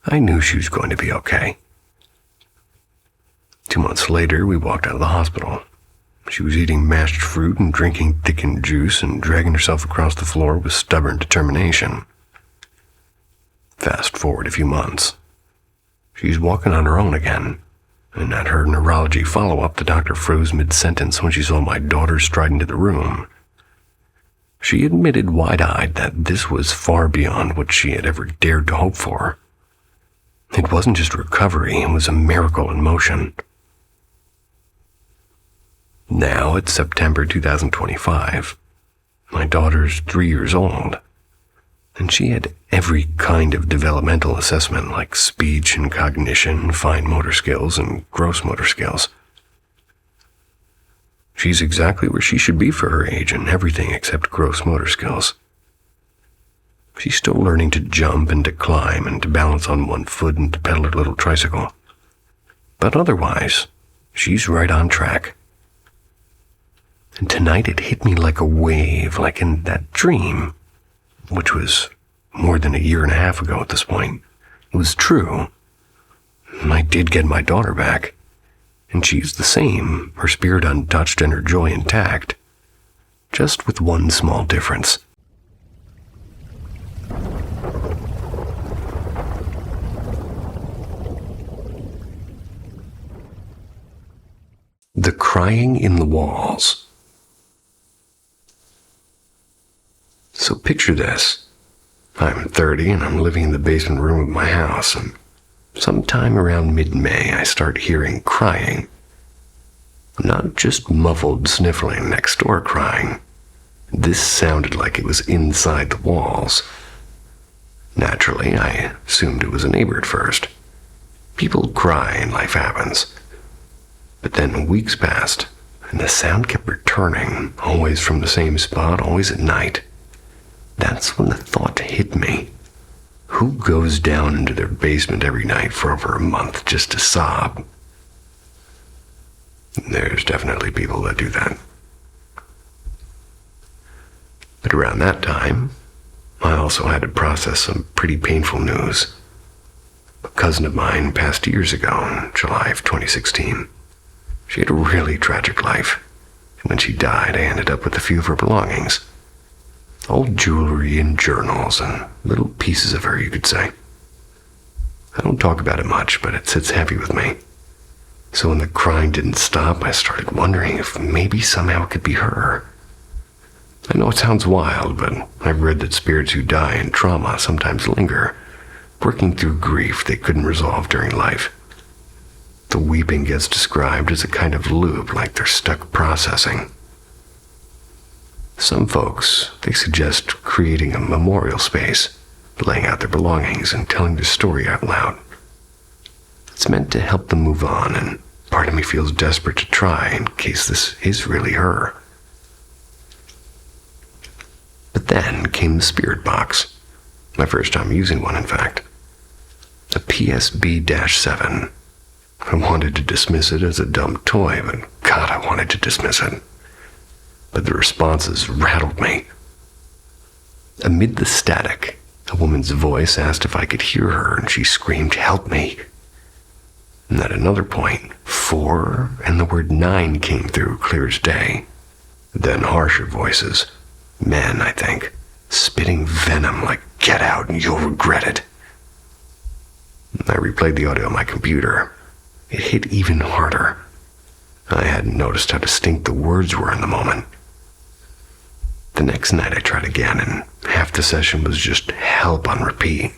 I knew she was going to be okay. 2 months later, we walked out of the hospital. She was eating mashed fruit and drinking thickened juice and dragging herself across the floor with stubborn determination. Fast forward a few months. She's walking on her own again, and at her neurology follow-up, the doctor froze mid-sentence when she saw my daughter stride into the room. She admitted wide-eyed that this was far beyond what she had ever dared to hope for. It wasn't just recovery, it was a miracle in motion. Now it's September 2025. My daughter's 3 years old, and she had every kind of developmental assessment like speech and cognition, fine motor skills, and gross motor skills. She's exactly where she should be for her age in everything except gross motor skills. She's still learning to jump and to climb and to balance on one foot and to pedal her little tricycle. But otherwise, she's right on track. And tonight it hit me like a wave, like in that dream, which was more than 1.5 years ago at this point. It was true. I did get my daughter back, and she's the same, her spirit untouched and her joy intact, just with one small difference. The crying in the walls. So picture this. I'm 30 and I'm living in the basement room of my house, and sometime around mid-May I start hearing crying. Not just muffled sniffling next door crying. This sounded like it was inside the walls. Naturally, I assumed it was a neighbor at first. People cry and life happens. But then weeks passed, and the sound kept returning, always from the same spot, always at night. That's when the thought hit me. Who goes down into their basement every night for over a month just to sob? There's definitely people that do that. But around that time, I also had to process some pretty painful news. A cousin of mine passed years ago in July of 2016. She had a really tragic life, and when she died, I ended up with a few of her belongings. Old jewelry and journals and little pieces of her, you could say. I don't talk about it much, but it sits heavy with me. So when the crying didn't stop, I started wondering if maybe somehow it could be her. I know it sounds wild, but I've read that spirits who die in trauma sometimes linger, working through grief they couldn't resolve during life. The weeping gets described as a kind of loop, like they're stuck processing. Some folks, they suggest creating a memorial space, laying out their belongings and telling their story out loud. It's meant to help them move on, and part of me feels desperate to try in case this is really her. But then came the spirit box. My first time using one, in fact. A PSB-7. I wanted to dismiss it as a dumb toy, but God, I wanted to dismiss it. But the responses rattled me. Amid the static, a woman's voice asked if I could hear her, and she screamed, "Help me." And at another point, 4 and the word 9 came through clear as day. Then harsher voices, men, I think, spitting venom like, "Get out and you'll regret it." I replayed the audio on my computer. It hit even harder. I hadn't noticed how distinct the words were in the moment. The next night I tried again, and half the session was just help on repeat.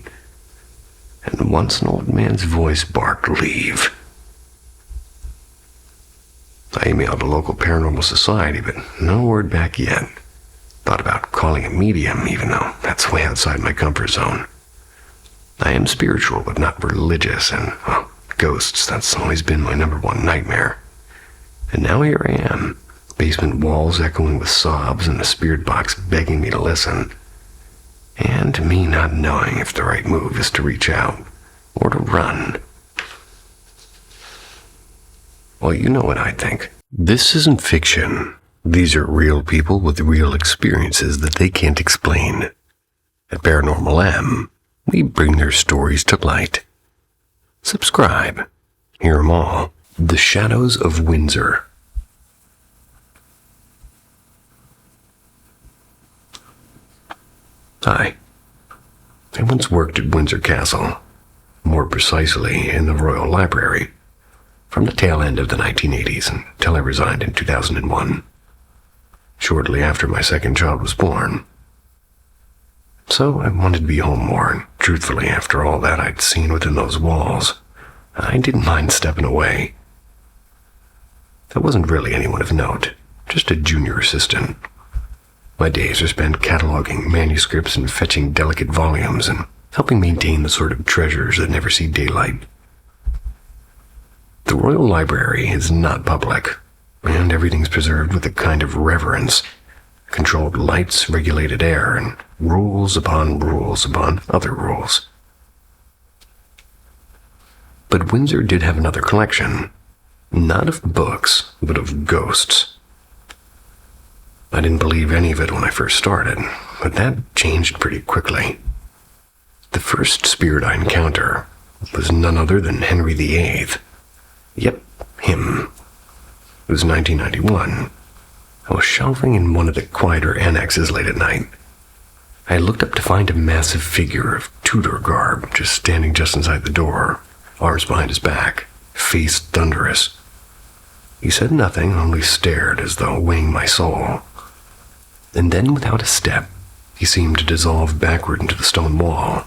And once an old man's voice barked, "Leave." I emailed a local paranormal society, but no word back yet. Thought about calling a medium, even though that's way outside my comfort zone. I am spiritual, but not religious, and, well, ghosts, that's always been my number one nightmare. And now here I am, basement walls echoing with sobs and a spirit box begging me to listen. And me not knowing if the right move is to reach out or to run. Well, you know what I think. This isn't fiction. These are real people with real experiences that they can't explain. At Paranormal M, we bring their stories to light. Subscribe. Hear 'em all. The Shadows of Windsor. Hi. I once worked at Windsor Castle, more precisely in the Royal Library, from the tail end of the 1980s until I resigned in 2001, shortly after my second child was born. So I wanted to be home more, and truthfully, after all that I'd seen within those walls, I didn't mind stepping away. I wasn't really anyone of note, just a junior assistant. My days are spent cataloging manuscripts and fetching delicate volumes and helping maintain the sort of treasures that never see daylight. The Royal Library is not public, and everything's preserved with a kind of reverence. Controlled lights, regulated air, and rules upon other rules. But Windsor did have another collection, not of books, but of ghosts. I didn't believe any of it when I first started, but that changed pretty quickly. The first spirit I encounter was none other than Henry VIII. Yep, him. It was 1991. I was shelving in one of the quieter annexes late at night. I looked up to find a massive figure of Tudor garb standing just inside the door, arms behind his back, face thunderous. He said nothing, only stared as though weighing my soul. And then, without a step, he seemed to dissolve backward into the stone wall.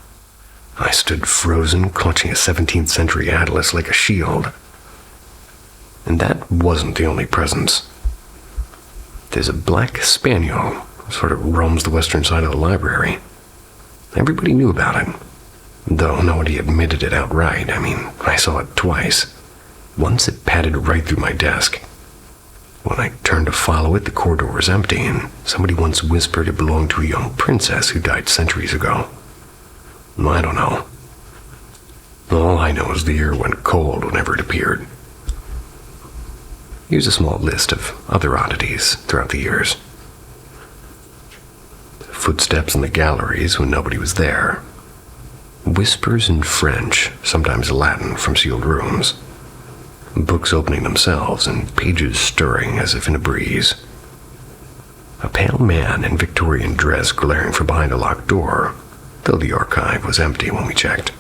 I stood frozen, clutching a 17th century atlas like a shield. And that wasn't the only presence. There's a black spaniel, sort of roams the western side of the library. Everybody knew about it, though nobody admitted it outright. I mean, I saw it twice. Once it padded right through my desk. When I turned to follow it, the corridor was empty, and somebody once whispered it belonged to a young princess who died centuries ago. I don't know. All I know is the air went cold whenever it appeared. Here's a small list of other oddities throughout the years. Footsteps in the galleries when nobody was there. Whispers in French, sometimes Latin, from sealed rooms. Books opening themselves and pages stirring as if in a breeze. A pale man in Victorian dress glaring from behind a locked door, though the archive was empty when we checked.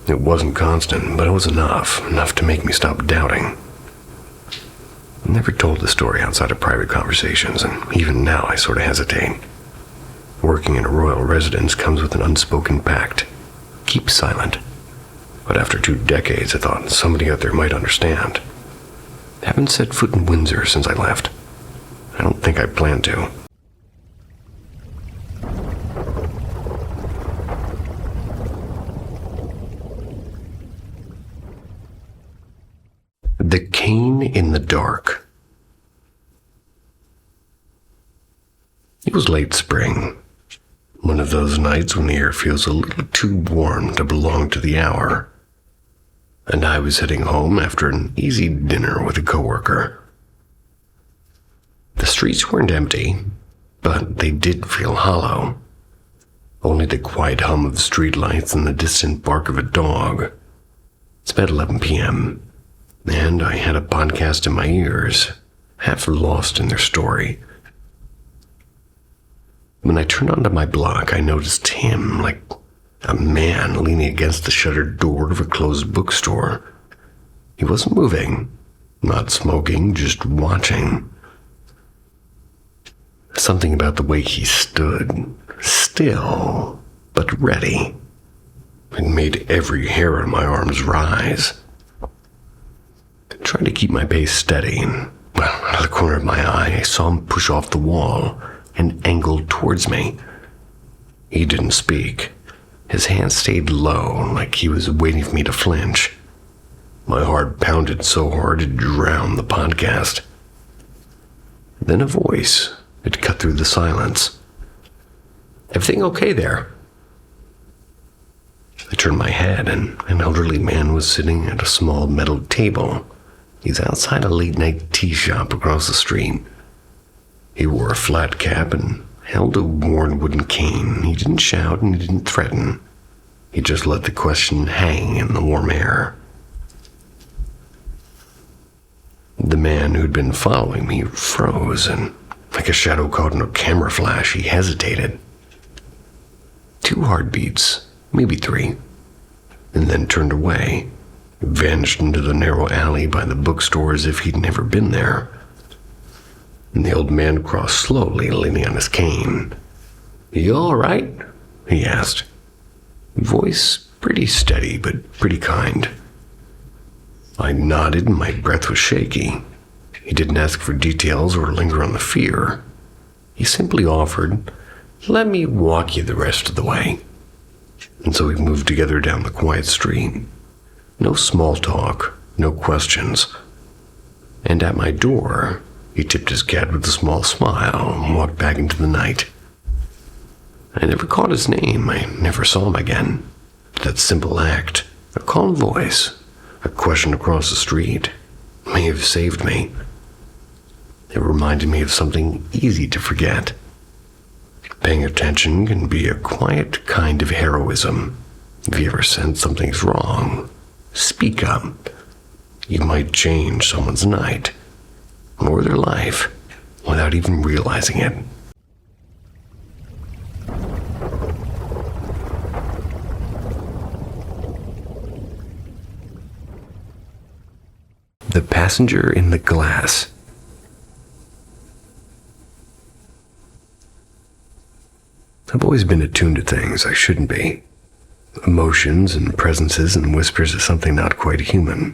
It wasn't constant, but it was enough to make me stop doubting. I never told the story outside of private conversations, and even now I sort of hesitate. Working in a royal residence comes with an unspoken pact. Keep silent. But after 2 decades, I thought somebody out there might understand. I haven't set foot in Windsor since I left. I don't think I plan to. The Cane in the Dark. It was late spring. One of those nights when the air feels a little too warm to belong to the hour. And I was heading home after an easy dinner with a coworker. The streets weren't empty, but they did feel hollow. Only the quiet hum of streetlights and the distant bark of a dog. It's about 11 p.m., and I had a podcast in my ears, half lost in their story. When I turned onto my block, I noticed him, like a man leaning against the shuttered door of a closed bookstore. He wasn't moving, not smoking, just watching. Something about the way he stood, still, but ready. It made every hair on my arms rise. I tried to keep my pace steady, and, out of the corner of my eye, I saw him push off the wall and angled towards me. He didn't speak. His hand stayed low, like he was waiting for me to flinch. My heart pounded so hard it drowned the podcast. Then a voice. It cut through the silence. "Everything okay there?" I turned my head, and an elderly man was sitting at a small metal table. He's outside a late-night tea shop across the street. He wore a flat cap and held a worn wooden cane. He didn't shout and he didn't threaten. He just let the question hang in the warm air. The man who'd been following me froze, and like a shadow caught in a camera flash, he hesitated. 2 heartbeats, maybe 3, and then turned away, vanished into the narrow alley by the bookstore as if he'd never been there. And the old man crossed slowly, leaning on his cane. "You all right?" he asked. Voice pretty steady, but pretty kind. I nodded and my breath was shaky. He didn't ask for details or linger on the fear. He simply offered, "Let me walk you the rest of the way." And so we moved together down the quiet street. No small talk, no questions. And at my door, he tipped his cap with a small smile and walked back into the night. I never caught his name. I never saw him again. But that simple act, a calm voice, a question across the street, may have saved me. It reminded me of something easy to forget. Paying attention can be a quiet kind of heroism. If you ever sense something's wrong, speak up. You might change someone's night or their life without even realizing it. The Passenger in the Glass. I've always been attuned to things I shouldn't be. Emotions and presences and whispers of something not quite human.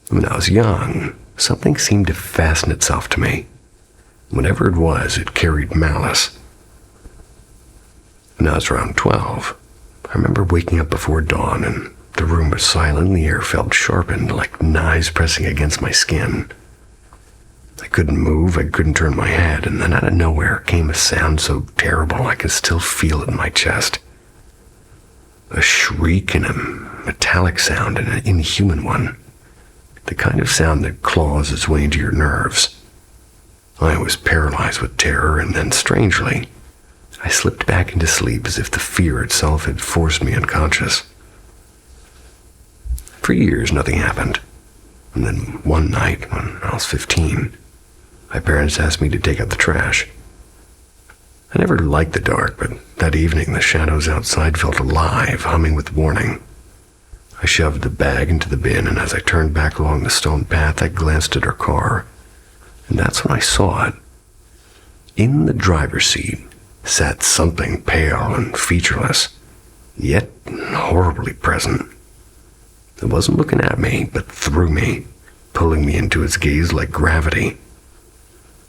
When I was young, something seemed to fasten itself to me. Whatever it was, it carried malice. When I was around 12, I remember waking up before dawn and the room was silent and the air felt sharpened like knives pressing against my skin. I couldn't move, I couldn't turn my head, and then out of nowhere came a sound so terrible I could still feel it in my chest. A shriek and a metallic sound, and an inhuman one. The kind of sound that claws its way into your nerves. I was paralyzed with terror, and then, strangely, I slipped back into sleep as if the fear itself had forced me unconscious. For years, nothing happened. And then one night, when I was 15, my parents asked me to take out the trash. I never liked the dark, but that evening the shadows outside felt alive, humming with warning. I shoved the bag into the bin, and as I turned back along the stone path, I glanced at her car, and that's when I saw it. In the driver's seat sat something pale and featureless, yet horribly present. It wasn't looking at me, but through me, pulling me into its gaze like gravity.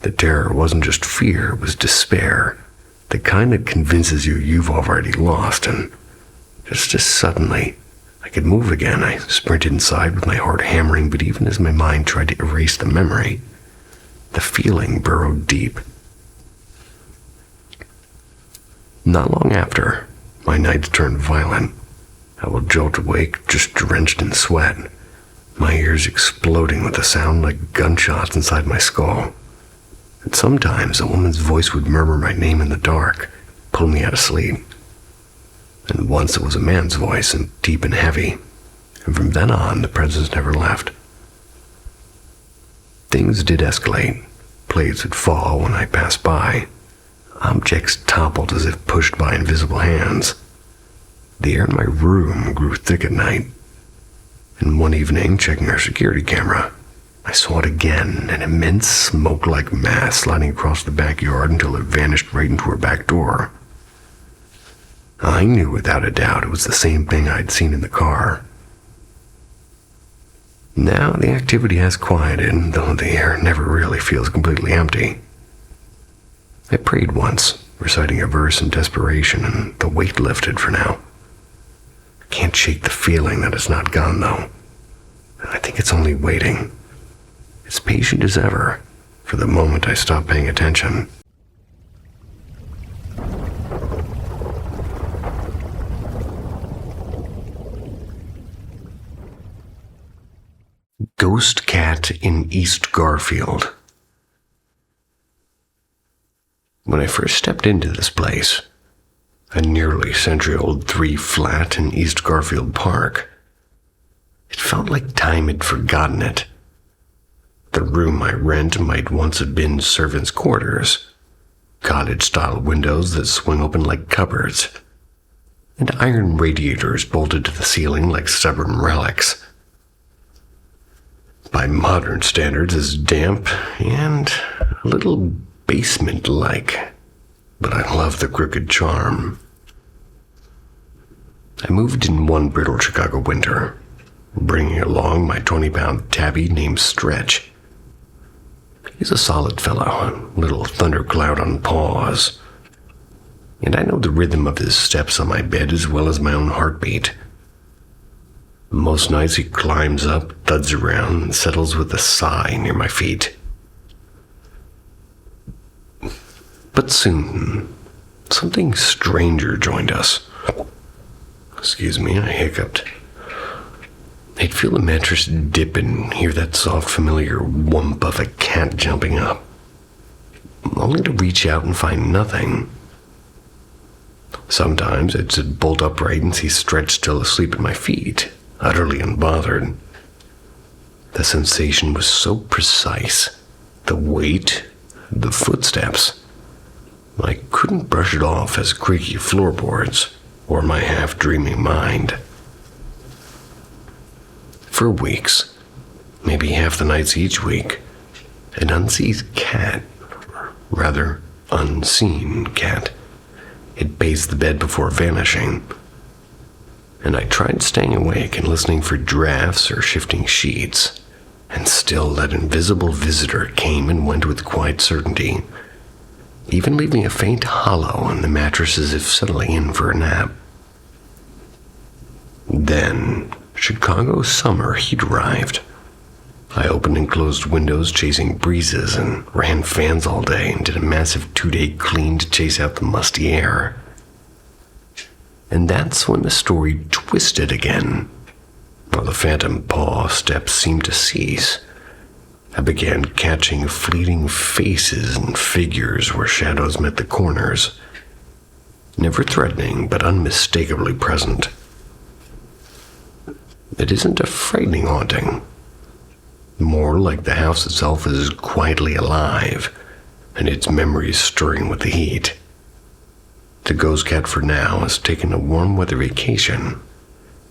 The terror wasn't just fear, it was despair, the kind that convinces you you've already lost, and just as suddenly, I could move again. I sprinted inside with my heart hammering, but even as my mind tried to erase the memory, the feeling burrowed deep. Not long after, my nights turned violent. I would jolt awake, just drenched in sweat, my ears exploding with a sound like gunshots inside my skull. And sometimes a woman's voice would murmur my name in the dark, pull me out of sleep. And once it was a man's voice, and deep and heavy, and from then on, the presence never left. Things did escalate. Plates would fall when I passed by. Objects toppled as if pushed by invisible hands. The air in my room grew thick at night. And one evening, checking our security camera, I saw it again, an immense smoke-like mass sliding across the backyard until it vanished right into her back door. I knew without a doubt it was the same thing I'd seen in the car. Now the activity has quieted, though the air never really feels completely empty. I prayed once, reciting a verse in desperation, and the weight lifted for now. I can't shake the feeling that it's not gone, though. I think it's only waiting. It's patient as ever, for the moment I stop paying attention. Ghost Cat in East Garfield. When I first stepped into this place, a nearly century-old 3-flat in East Garfield Park, it felt like time had forgotten it. The room I rent might once have been servants' quarters, cottage-style windows that swing open like cupboards, and iron radiators bolted to the ceiling like stubborn relics. By modern standards, it's damp and a little basement-like, but I love the crooked charm. I moved in one brittle Chicago winter, bringing along my 20-pound tabby named Stretch. He's a solid fellow, a little thundercloud on paws, and I know the rhythm of his steps on my bed as well as my own heartbeat. Most nights he climbs up, thuds around, and settles with a sigh near my feet. But soon, something stranger joined us. Excuse me, I hiccuped. I'd feel the mattress dip and hear that soft, familiar whump of a cat jumping up, only to reach out and find nothing. Sometimes I'd sit bolt upright and see Stretch still asleep at my feet, utterly unbothered. The sensation was so precise, the weight, the footsteps. I couldn't brush it off as creaky floorboards or my half-dreaming mind. For weeks, maybe half the nights each week, an unseen cat, or rather unseen cat, had paced the bed before vanishing, and I tried staying awake and listening for drafts or shifting sheets, and still that invisible visitor came and went with quiet certainty, even leaving a faint hollow in the mattress as if settling in for a nap. Then, Chicago summer heat arrived. I opened and closed windows chasing breezes and ran fans all day and did a massive 2-day clean to chase out the musty air. And that's when the story twisted again. While the phantom paw steps seemed to cease, I began catching fleeting faces and figures where shadows met the corners, never threatening but unmistakably present. It isn't a frightening haunting. More like the house itself is quietly alive, and its memories stirring with the heat. The ghost cat for now has taken a warm weather vacation,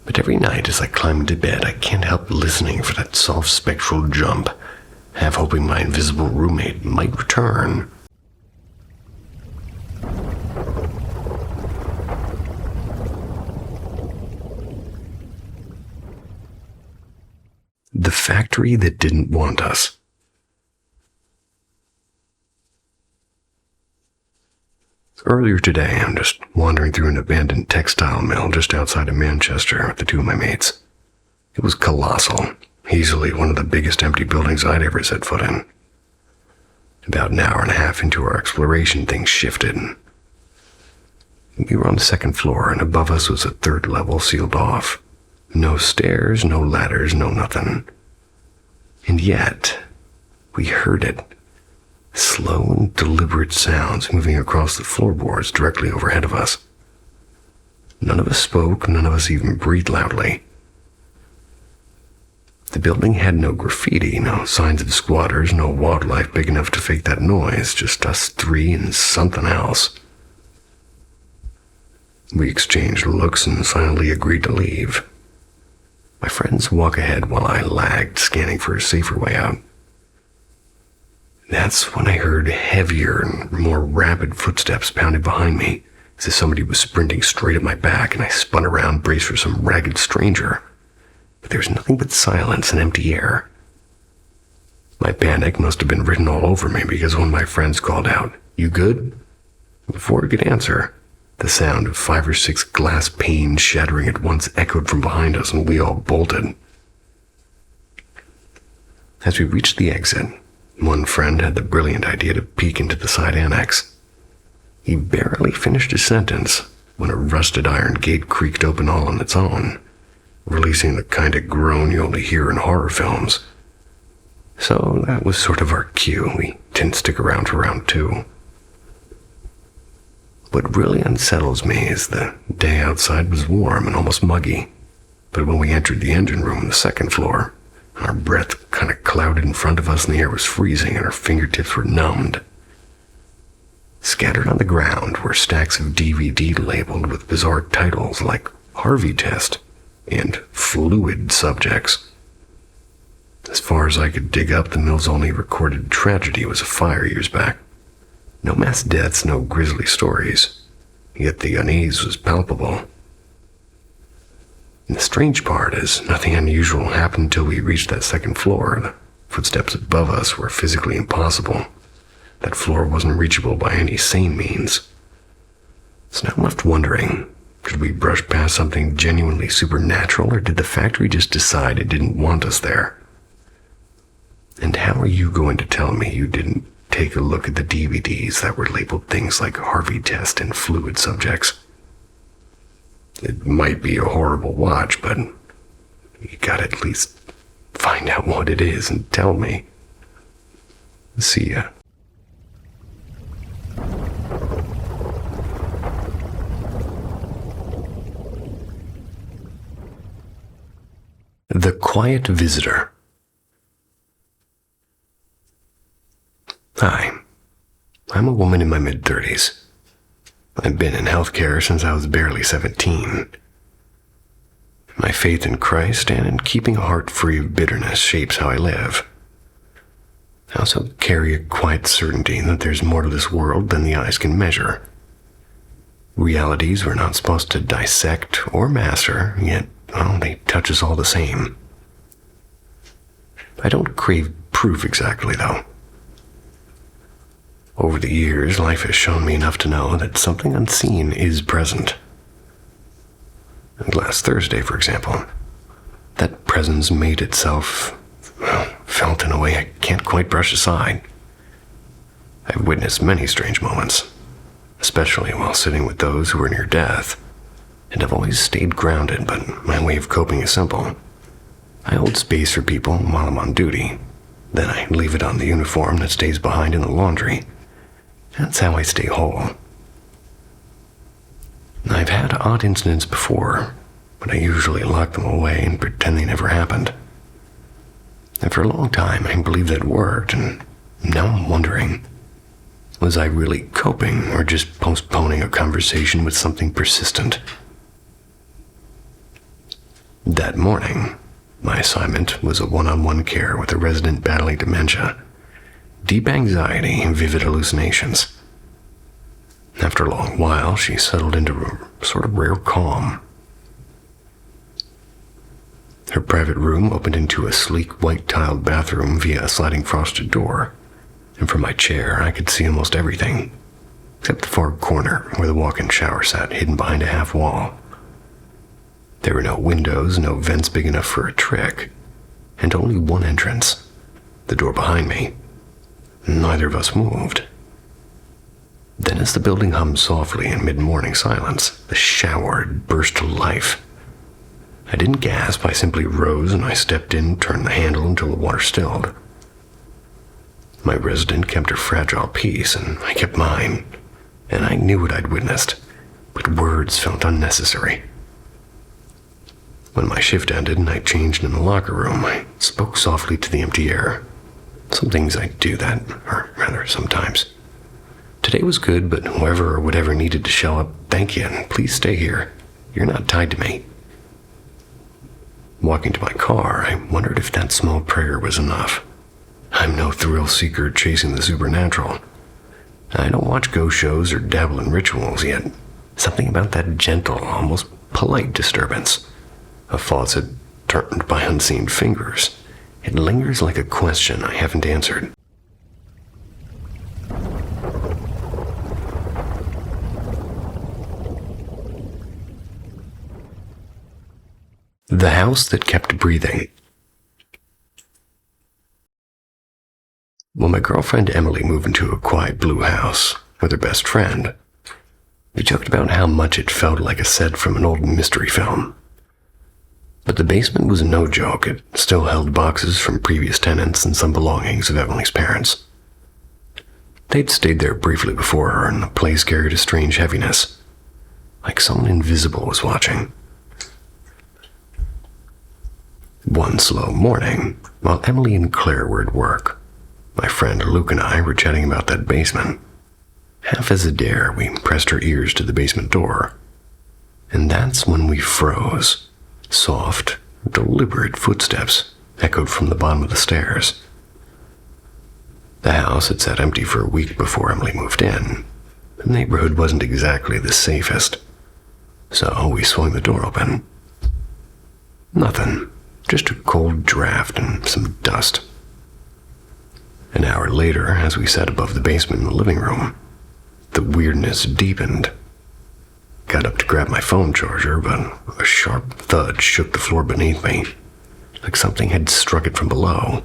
But every night as I climb into bed, I can't help listening for that soft spectral jump, half hoping my invisible roommate might return. The factory that didn't want us. Earlier today, I'm just wandering through an abandoned textile mill just outside of Manchester with the two of my mates. It was colossal, easily one of the biggest empty buildings I'd ever set foot in. About an hour and a half into our exploration, things shifted. We were on the second floor, and above us was a third level sealed off. No stairs, no ladders, no nothing. And yet, we heard it. Slow and deliberate sounds moving across the floorboards directly overhead of us. None of us spoke, none of us even breathed loudly. The building had no graffiti, no signs of squatters, no wildlife big enough to fake that noise, just us three and something else. We exchanged looks and silently agreed to leave. My friends walk ahead while I lagged, scanning for a safer way out. That's when I heard heavier and more rapid footsteps pounding behind me, as if somebody was sprinting straight at my back, and I spun around, braced for some ragged stranger. But there was nothing but silence and empty air. My panic must have been written all over me because one of my friends called out, "You good?" Before I could answer, the sound of 5 or 6 glass panes shattering at once echoed from behind us, and we all bolted. As we reached the exit, one friend had the brilliant idea to peek into the side annex. He barely finished his sentence when a rusted iron gate creaked open all on its own, releasing the kind of groan you only hear in horror films. So that was sort of our cue. We didn't stick around for round 2. What really unsettles me is the day outside was warm and almost muggy, but when we entered the engine room on the second floor, our breath kind of clouded in front of us and the air was freezing and our fingertips were numbed. Scattered on the ground were stacks of DVD labeled with bizarre titles like Harvey Test and Fluid Subjects. As far as I could dig up, the mill's only recorded tragedy was a fire years back. No mass deaths, no grisly stories, yet the unease was palpable. And the strange part is nothing unusual happened until we reached that second floor. The footsteps above us were physically impossible. That floor wasn't reachable by any sane means. So now I'm left wondering, did we brush past something genuinely supernatural, or did the factory just decide it didn't want us there? And how are you going to tell me you didn't take a look at the DVDs that were labeled things like Harvey Test and Fluid Subjects? It might be a horrible watch, but you gotta at least find out what it is and tell me. See ya. The Quiet Visitor. Hi, I'm a woman in my mid-30s. I've been in healthcare since I was barely 17. My faith in Christ and in keeping a heart free of bitterness shapes how I live. I also carry a quiet certainty that there's more to this world than the eyes can measure. Realities we're not supposed to dissect or master, yet, well, they touch us all the same. I don't crave proof exactly, though. Over the years, life has shown me enough to know that something unseen is present. And last Thursday, for example, that presence made itself, well, felt in a way I can't quite brush aside. I've witnessed many strange moments, especially while sitting with those who are near death, and I've always stayed grounded, but my way of coping is simple. I hold space for people while I'm on duty, then I leave it on the uniform that stays behind in the laundry. That's how I stay whole. I've had odd incidents before, but I usually lock them away and pretend they never happened. And for a long time, I believed that worked, and now I'm wondering, was I really coping or just postponing a conversation with something persistent? That morning, my assignment was a one-on-one care with a resident battling dementia, deep anxiety, and vivid hallucinations. After a long while, she settled into a sort of rare calm. Her private room opened into a sleek white-tiled bathroom via a sliding frosted door, and from my chair I could see almost everything, except the far corner where the walk-in shower sat hidden behind a half wall. There were no windows, no vents big enough for a trick, and only one entrance, the door behind me. Neither of us moved. Then as the building hummed softly in mid-morning silence, the shower burst to life. I didn't gasp, I simply rose and I stepped in, turned the handle until the water stilled. My resident kept her fragile peace, and I kept mine, and I knew what I'd witnessed, but words felt unnecessary. When my shift ended and I changed in the locker room, I spoke softly to the empty air. Some things I do that, or rather sometimes. Today was good, but whoever or whatever needed to show up, thank you, and please stay here. You're not tied to me. Walking to my car, I wondered if that small prayer was enough. I'm no thrill seeker chasing the supernatural. I don't watch ghost shows or dabble in rituals, yet something about that gentle, almost polite disturbance. A faucet turned by unseen fingers. It lingers like a question I haven't answered. The house that kept breathing. When my girlfriend Emily moved into a quiet blue house with her best friend, we joked about how much it felt like a set from an old mystery film. But the basement was no joke. It still held boxes from previous tenants and some belongings of Emily's parents. They'd stayed there briefly before her, and the place carried a strange heaviness, like someone invisible was watching. One slow morning, while Emily and Claire were at work, my friend Luke and I were chatting about that basement. Half as a dare, we pressed our ears to the basement door. And that's when we froze. Soft, deliberate footsteps echoed from the bottom of the stairs. The house had sat empty for a week before Emily moved in. The neighborhood wasn't exactly the safest. So we swung the door open. Nothing. Just a cold draft and some dust. An hour later, as we sat above the basement in the living room, the weirdness deepened. Got up to grab my phone charger, but a sharp thud shook the floor beneath me, like something had struck it from below.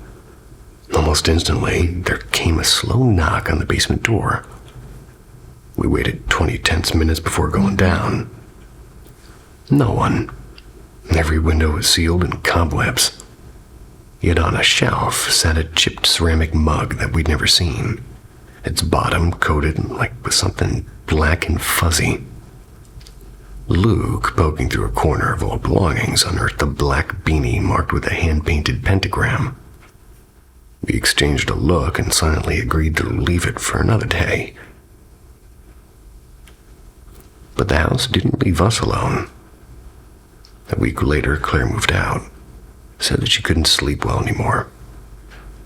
Almost instantly, there came a slow knock on the basement door. We waited 20 tense minutes before going down. No one. Every window was sealed in cobwebs. Yet on a shelf sat a chipped ceramic mug that we'd never seen, its bottom coated like with something black and fuzzy. Luke, poking through a corner of old belongings, unearthed a black beanie marked with a hand-painted pentagram. We exchanged a look and silently agreed to leave it for another day. But the house didn't leave us alone. A week later, Claire moved out, said that she couldn't sleep well anymore.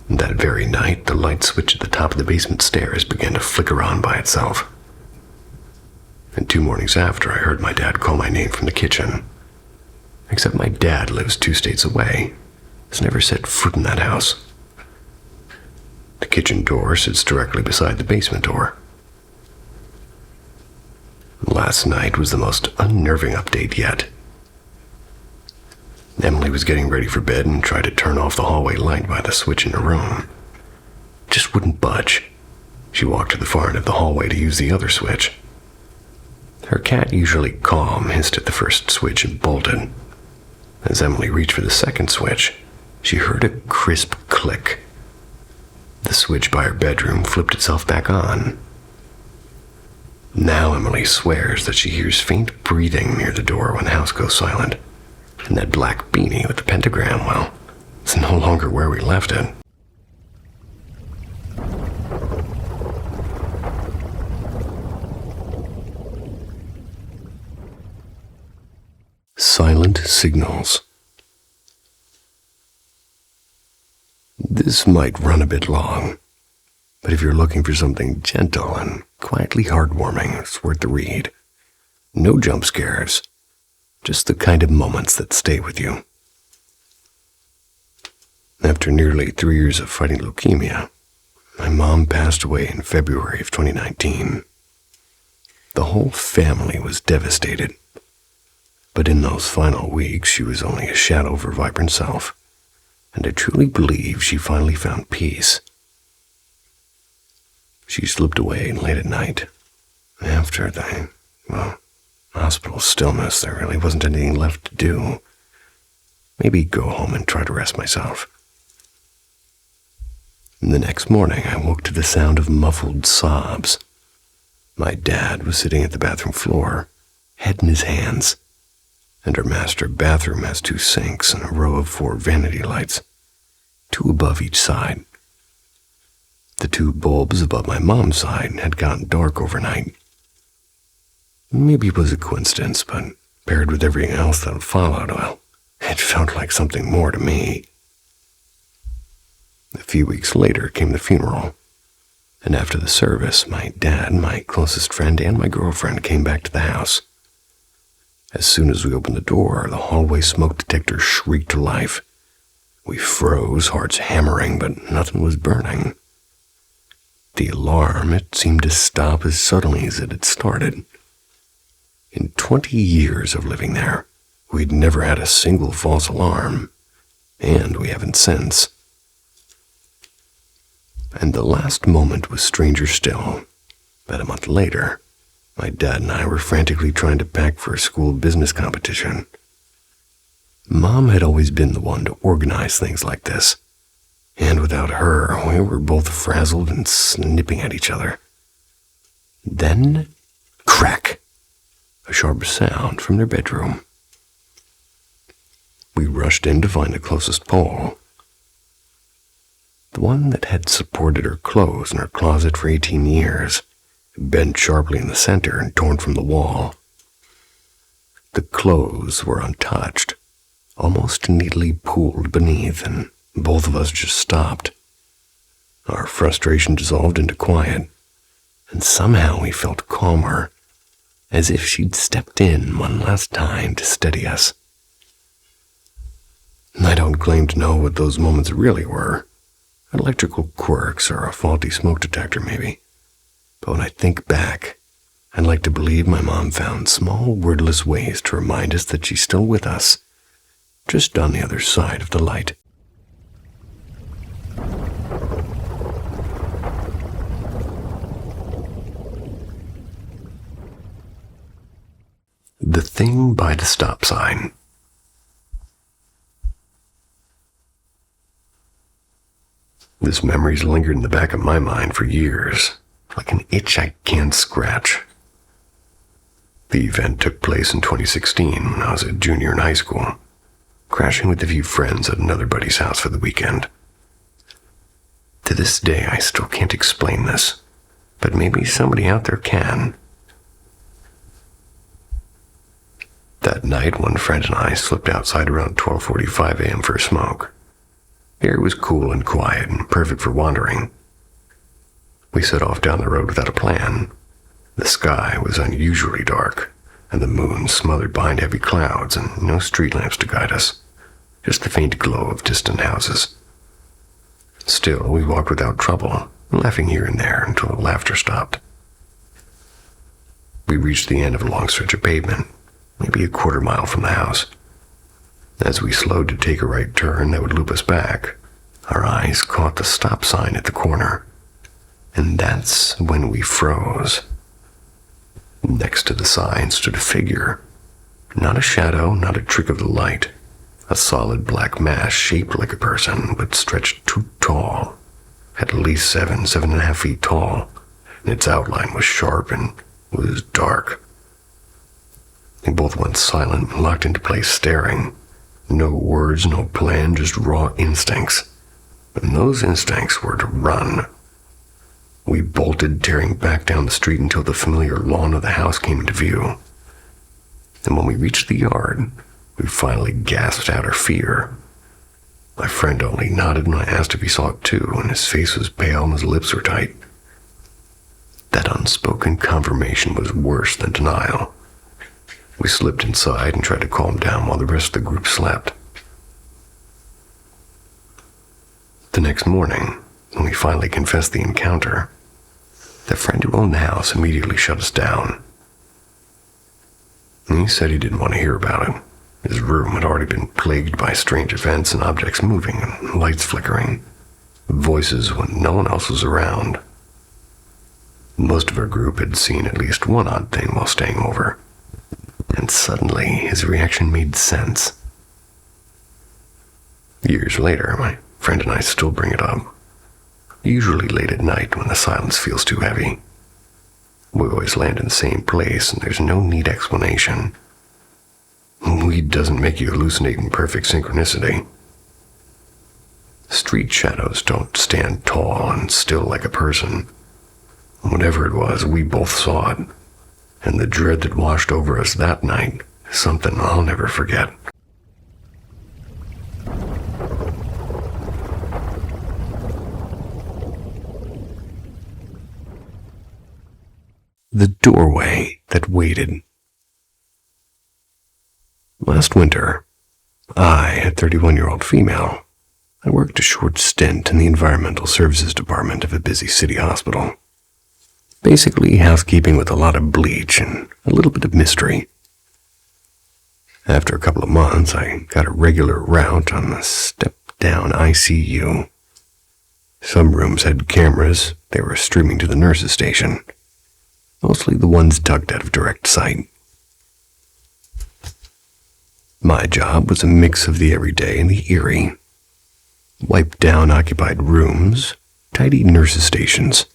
And that very night, the light switch at the top of the basement stairs began to flicker on by itself. And 2 mornings after, I heard my dad call my name from the kitchen. Except my dad lives 2 states away. Has never set foot in that house. The kitchen door sits directly beside the basement door. Last night was the most unnerving update yet. Emily was getting ready for bed and tried to turn off the hallway light by the switch in her room. Just wouldn't budge. She walked to the far end of the hallway to use the other switch. Her cat, usually calm, hissed at the first switch and bolted. As Emily reached for the second switch, she heard a crisp click. The switch by her bedroom flipped itself back on. Now Emily swears that she hears faint breathing near the door when the house goes silent. And that black beanie with the pentagram, well, it's no longer where we left it. Silent signals This might run a bit long, but if you're looking for something gentle and quietly heartwarming, it's worth the read. No jump scares, just the kind of moments that stay with you. After nearly 3 years of fighting leukemia, my mom passed away in February of 2019. The whole family was devastated, but in those final weeks, she was only a shadow of her vibrant self, and I truly believe she finally found peace. She slipped away late at night. After the, hospital stillness, there really wasn't anything left to do. Maybe go home and try to rest myself. The next morning, I woke to the sound of muffled sobs. My dad was sitting at the bathroom floor, head in his hands, and our master bathroom has 2 sinks and a row of 4 vanity lights, 2 above each side. The 2 bulbs above my mom's side had gotten dark overnight. Maybe it was a coincidence, but paired with everything else that followed, it felt like something more to me. A few weeks later came the funeral, and after the service, my dad, my closest friend, and my girlfriend came back to the house. As soon as we opened the door, the hallway smoke detector shrieked to life. We froze, hearts hammering, but nothing was burning. The alarm, it seemed to stop as suddenly as it had started. In 20 years of living there, we'd never had a single false alarm, and we haven't since. And the last moment was stranger still. About a month later, my dad and I were frantically trying to pack for a school business competition. Mom had always been the one to organize things like this, and without her, we were both frazzled and snipping at each other. Then, crack! A sharp sound from their bedroom. We rushed in to find the closest pole. The one that had supported her clothes in her closet for 18 years, bent sharply in the center and torn from the wall. The clothes were untouched, almost neatly pooled beneath, and both of us just stopped. Our frustration dissolved into quiet, and somehow we felt calmer, as if she'd stepped in one last time to steady us. I don't claim to know what those moments really were. Electrical quirks or a faulty smoke detector, maybe. But when I think back, I'd like to believe my mom found small, wordless ways to remind us that she's still with us, just on the other side of the light. The Thing by the Stop Sign. This memory's lingered in the back of my mind for years, like an itch I can't scratch. The event took place in 2016 when I was a junior in high school, crashing with a few friends at another buddy's house for the weekend. To this day, I still can't explain this, but maybe somebody out there can. That night, one friend and I slipped outside around 12:45 a.m. for a smoke. The air was cool and quiet and perfect for wandering. We set off down the road without a plan. The sky was unusually dark, and the moon smothered behind heavy clouds, and no street lamps to guide us, just the faint glow of distant houses. Still, we walked without trouble, laughing here and there until the laughter stopped. We reached the end of a long stretch of pavement, maybe a quarter mile from the house. As we slowed to take a right turn that would loop us back, our eyes caught the stop sign at the corner, and that's when we froze. Next to the sign stood a figure, not a shadow, not a trick of the light, a solid black mass shaped like a person, but stretched too tall, at least 7.5 feet tall, and its outline was sharp and was dark. We both went silent and locked into place staring. No words, no plan, just raw instincts. And those instincts were to run. We bolted, tearing back down the street until the familiar lawn of the house came into view. And when we reached the yard, we finally gasped out our fear. My friend only nodded when I asked if he saw it too, and his face was pale and his lips were tight. That unspoken confirmation was worse than denial. We slipped inside and tried to calm down while the rest of the group slept. The next morning, when we finally confessed the encounter, the friend who owned the house immediately shut us down. He said he didn't want to hear about it. His room had already been plagued by strange events and objects moving and lights flickering, voices when no one else was around. Most of our group had seen at least one odd thing while staying over, and suddenly his reaction made sense. Years later, my friend and I still bring it up, usually late at night when the silence feels too heavy. We always land in the same place and there's no neat explanation. Weed doesn't make you hallucinate in perfect synchronicity. Street shadows don't stand tall and still like a person. Whatever it was, we both saw it, and the dread that washed over us that night is something I'll never forget. The doorway that waited. Last winter, I, a 31-year-old female, I worked a short stint in the environmental services department of a busy city hospital. Basically housekeeping with a lot of bleach and a little bit of mystery. After a couple of months, I got a regular route on the step-down ICU. Some rooms had cameras. They were streaming to the nurses' station, mostly the ones tucked out of direct sight. My job was a mix of the everyday and the eerie. Wipe down occupied rooms, tidy nurses' stations,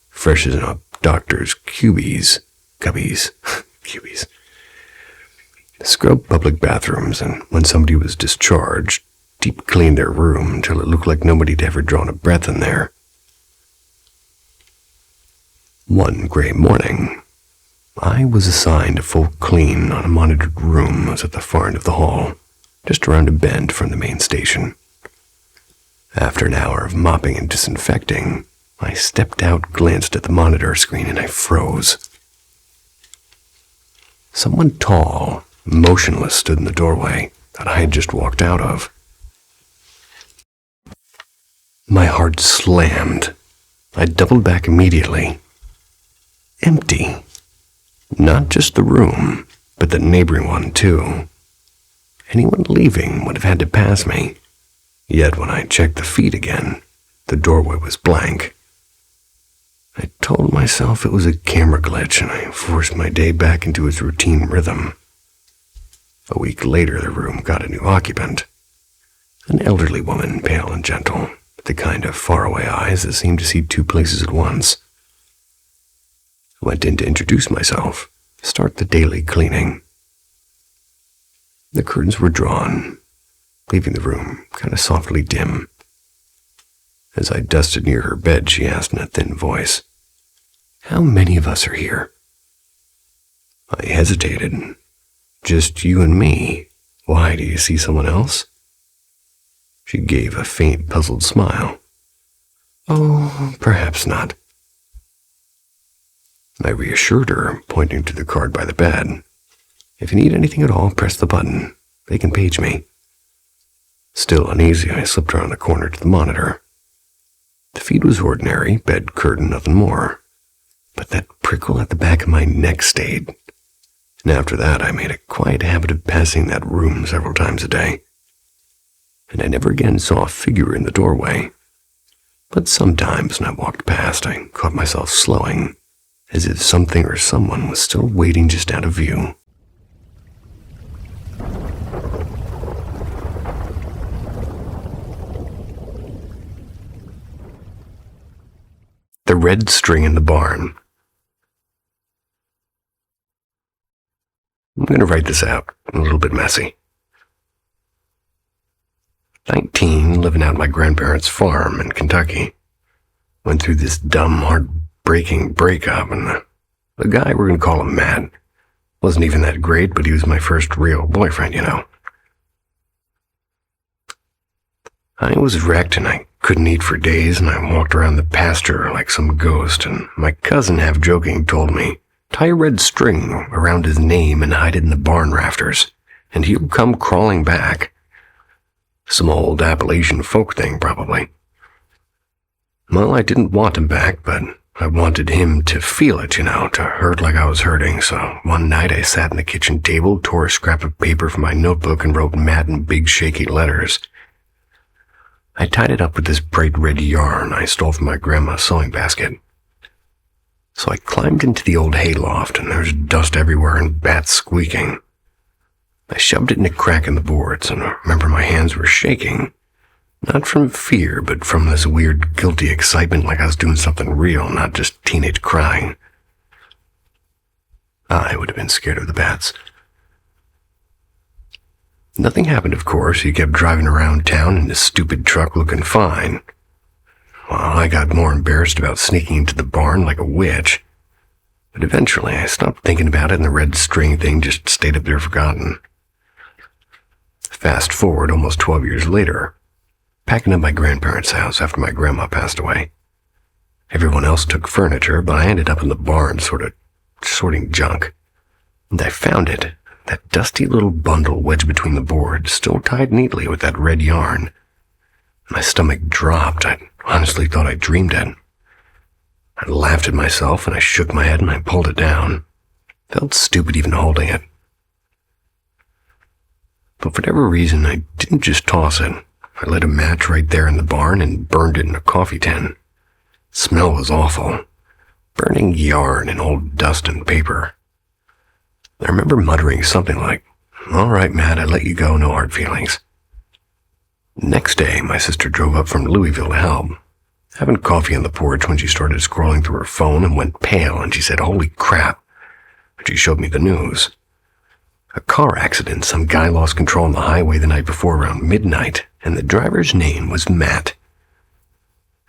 freshen up doctors' cubbies, scrub public bathrooms, and when somebody was discharged, deep clean their room until it looked like nobody'd ever drawn a breath in there. One gray morning, I was assigned a full clean on a monitored room that was at the far end of the hall, just around a bend from the main station. After an hour of mopping and disinfecting, I stepped out, glanced at the monitor screen, and I froze. Someone tall, motionless, stood in the doorway that I had just walked out of. My heart slammed. I doubled back immediately. Empty. Not just the room, but the neighboring one, too. Anyone leaving would have had to pass me. Yet when I checked the feed again, the doorway was blank. I told myself it was a camera glitch, and I forced my day back into its routine rhythm. A week later, the room got a new occupant. An elderly woman, pale and gentle, with the kind of faraway eyes that seemed to see two places at once. I went in to introduce myself, start the daily cleaning. The curtains were drawn, leaving the room kind of softly dim. As I dusted near her bed, she asked in a thin voice, "How many of us are here?" I hesitated. "Just you and me. Why, do you see someone else?" She gave a faint, puzzled smile. "Oh, perhaps not." I reassured her, pointing to the card by the bed. "If you need anything at all, press the button. They can page me." Still uneasy, I slipped around the corner to the monitor. The feed was ordinary, bed, curtain, nothing more. But that prickle at the back of my neck stayed. And after that, I made a quiet habit of passing that room several times a day. And I never again saw a figure in the doorway. But sometimes when I walked past, I caught myself slowing, as if something or someone was still waiting just out of view. The red string in the barn. I'm going to write this out, a little bit messy. 19, living out my grandparents' farm in Kentucky. Went through this dumb, heartbreaking breakup, and the guy, we're going to call him Matt, wasn't even that great, but he was my first real boyfriend, you know. I was wrecked and I couldn't eat for days, and I walked around the pasture like some ghost, and my cousin, half-joking, told me, "Tie a red string around his name and hide it in the barn rafters, and he'll come crawling back." Some old Appalachian folk thing, probably. Well, I didn't want him back, but I wanted him to feel it, to hurt like I was hurting, so one night I sat in the kitchen table, tore a scrap of paper from my notebook, and wrote Matt in big shaky letters. I tied it up with this bright red yarn I stole from my grandma's sewing basket. So I climbed into the old hayloft, and there's dust everywhere and bats squeaking. I shoved it in a crack in the boards, and I remember my hands were shaking. Not from fear, but from this weird, guilty excitement, like I was doing something real, not just teenage crying. I would have been scared of the bats. Nothing happened, of course. He kept driving around town in his stupid truck looking fine. Well, I got more embarrassed about sneaking into the barn like a witch. But eventually I stopped thinking about it, and the red string thing just stayed up there forgotten. Fast forward almost 12 years later, packing up my grandparents' house after my grandma passed away. Everyone else took furniture, but I ended up in the barn sorting junk. And I found it. That dusty little bundle wedged between the boards, still tied neatly with that red yarn. My stomach dropped. I honestly thought I dreamed it. I laughed at myself, and I shook my head, and I pulled it down. Felt stupid even holding it. But for whatever reason, I didn't just toss it. I lit a match right there in the barn and burned it in a coffee tin. Smell was awful. Burning yarn and old dust and paper. I remember muttering something like, "All right, Matt, I let you go, no hard feelings." Next day, my sister drove up from Louisville to help. Having coffee on the porch when she started scrolling through her phone and went pale, and she said, "Holy crap." And she showed me the news. A car accident. Some guy lost control on the highway the night before around midnight, and the driver's name was Matt.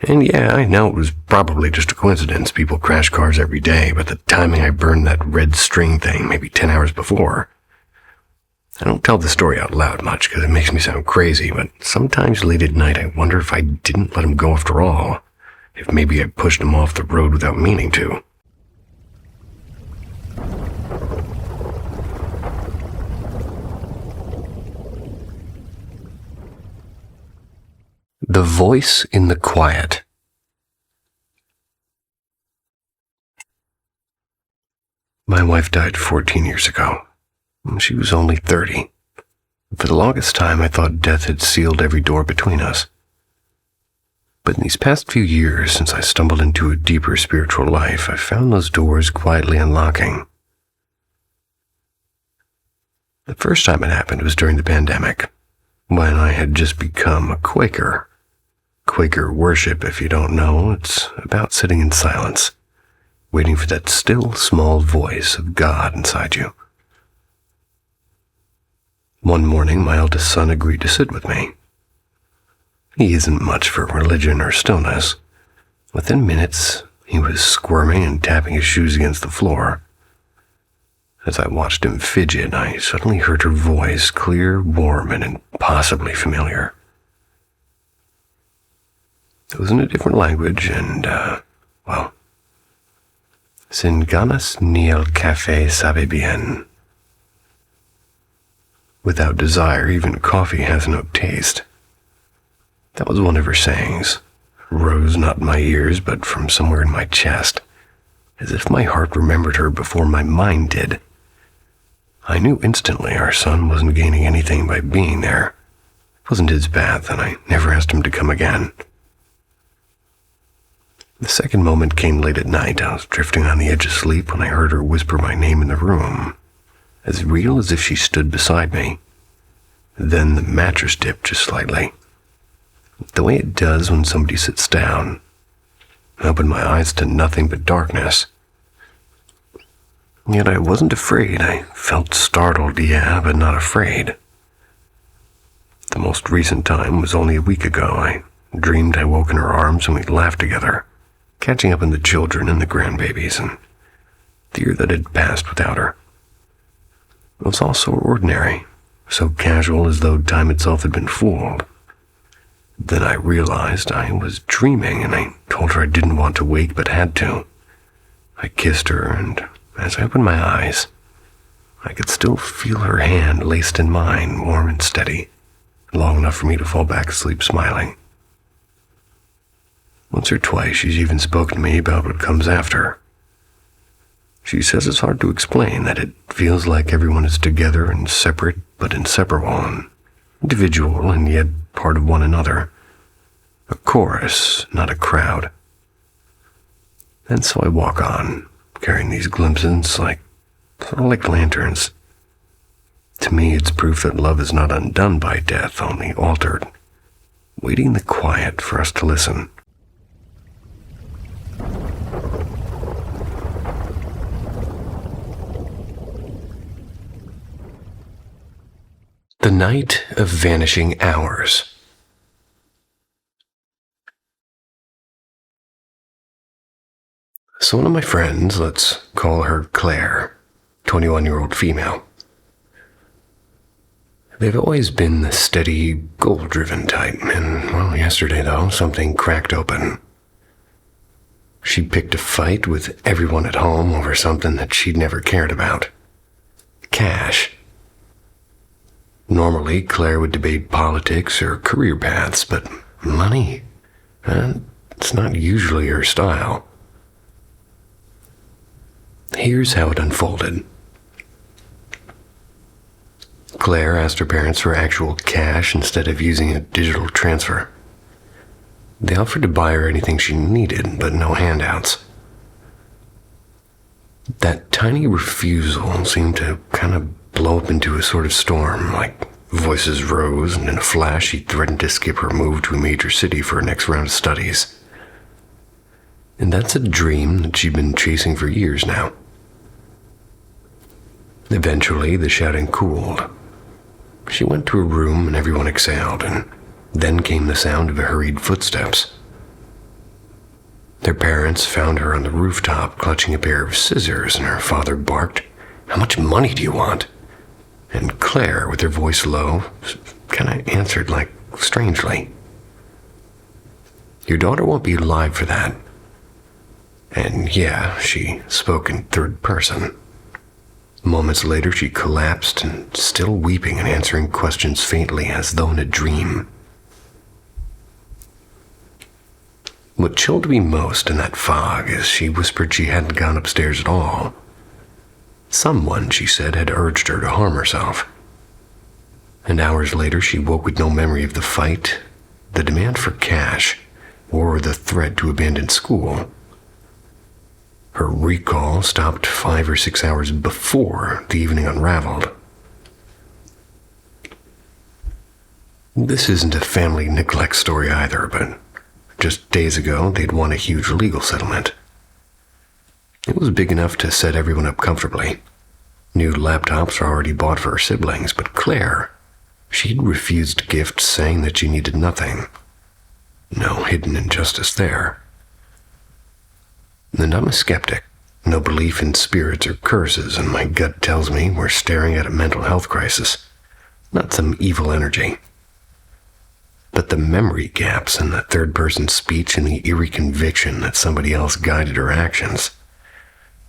And yeah, I know it was probably just a coincidence. People crash cars every day, but the timing I burned that red string thing maybe 10 hours before. I don't tell the story out loud much because it makes me sound crazy, but sometimes late at night I wonder if I didn't let him go after all. If maybe I pushed him off the road without meaning to. The Voice in the Quiet. My wife died 14 years ago. She was only 30. For the longest time, I thought death had sealed every door between us. But in these past few years, since I stumbled into a deeper spiritual life, I found those doors quietly unlocking. The first time it happened was during the pandemic, when I had just become a Quaker. Quaker worship, if you don't know, it's about sitting in silence, waiting for that still, small voice of God inside you. One morning, my eldest son agreed to sit with me. He isn't much for religion or stillness. Within minutes, he was squirming and tapping his shoes against the floor. As I watched him fidget, I suddenly heard her voice, clear, warm, and impossibly familiar. It was in a different language, and, Sin ganas ni el café sabe bien. Without desire, even coffee has no taste. That was one of her sayings. Rose not in my ears, but from somewhere in my chest, as if my heart remembered her before my mind did. I knew instantly our son wasn't gaining anything by being there. It wasn't his path, and I never asked him to come again. The second moment came late at night. I was drifting on the edge of sleep when I heard her whisper my name in the room, as real as if she stood beside me. Then the mattress dipped just slightly, the way it does when somebody sits down. I opened my eyes to nothing but darkness. Yet I wasn't afraid. I felt startled, yeah, but not afraid. The most recent time was only a week ago. I dreamed I woke in her arms and we laughed together, catching up on the children and the grandbabies, and the year that had passed without her. It was all so ordinary, so casual, as though time itself had been fooled. Then I realized I was dreaming, and I told her I didn't want to wake but had to. I kissed her, and as I opened my eyes, I could still feel her hand laced in mine, warm and steady, long enough for me to fall back asleep smiling. Once or twice she's even spoken to me about what comes after. She says it's hard to explain, that it feels like everyone is together and separate but inseparable, and individual and yet part of one another. A chorus, not a crowd. And so I walk on, carrying these glimpses sort of like lanterns. To me, it's proof that love is not undone by death, only altered, waiting in the quiet for us to listen. The Night of Vanishing Hours. So one of my friends, let's call her Claire, 21-year-old female. They've always been the steady, goal-driven type, and, well, yesterday, though, something cracked open. She picked a fight with everyone at home over something that she'd never cared about. Cash. Normally, Claire would debate politics or career paths, but money? It's not usually her style. Here's how it unfolded. Claire asked her parents for actual cash instead of using a digital transfer. They offered to buy her anything she needed, but no handouts. That tiny refusal seemed to kind of blow up into a sort of storm, like voices rose, and in a flash she threatened to skip her move to a major city for her next round of studies. And that's a dream that she'd been chasing for years now. Eventually, the shouting cooled. She went to her room and everyone exhaled, and then came the sound of hurried footsteps. Their parents found her on the rooftop clutching a pair of scissors, and her father barked, "How much money do you want?" And Claire, with her voice low, kind of answered strangely, "Your daughter won't be alive for that." And yeah, she spoke in third person. Moments later, she collapsed and still weeping and answering questions faintly as though in a dream. What chilled me most in that fog is she whispered she hadn't gone upstairs at all. Someone, she said, had urged her to harm herself. And hours later, she woke with no memory of the fight, the demand for cash, or the threat to abandon school. Her recall stopped 5 or 6 hours before the evening unraveled. This isn't a family neglect story either, but just days ago they'd won a huge legal settlement. It was big enough to set everyone up comfortably. New laptops were already bought for her siblings, but Claire, she'd refused gifts saying that she needed nothing. No hidden injustice there. And I'm a skeptic. No belief in spirits or curses, and my gut tells me we're staring at a mental health crisis, not some evil energy. But the memory gaps in the third-person speech and the eerie conviction that somebody else guided her actions,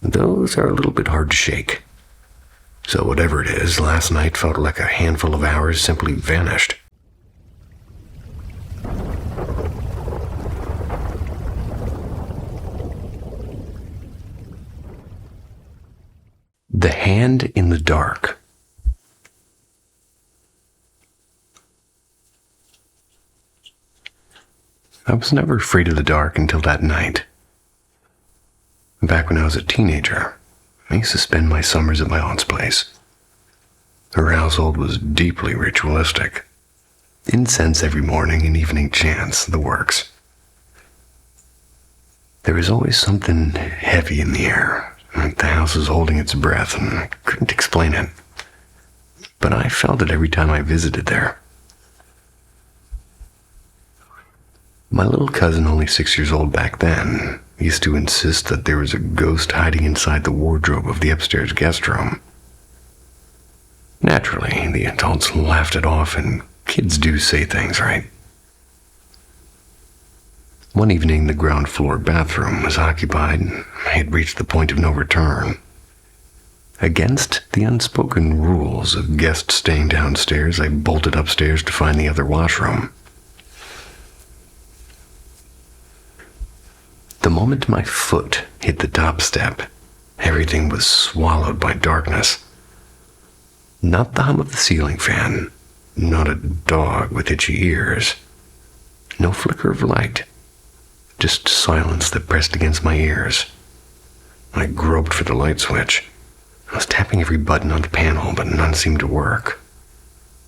those are a little bit hard to shake. So whatever it is, last night felt like a handful of hours simply vanished. The Hand in the Dark. I was never afraid of the dark until that night. Back when I was a teenager, I used to spend my summers at my aunt's place. Her household was deeply ritualistic. Incense every morning and evening chants, the works. There was always something heavy in the air. Like the house was holding its breath, and I couldn't explain it. But I felt it every time I visited there. My little cousin, only 6 years old back then, used to insist that there was a ghost hiding inside the wardrobe of the upstairs guest room. Naturally, the adults laughed it off, and kids do say things, right? One evening, the ground floor bathroom was occupied, and I had reached the point of no return. Against the unspoken rules of guests staying downstairs, I bolted upstairs to find the other washroom. The moment my foot hit the top step, everything was swallowed by darkness. Not the hum of the ceiling fan, not a dog with itchy ears, no flicker of light, just silence that pressed against my ears. I groped for the light switch. I was tapping every button on the panel, but none seemed to work.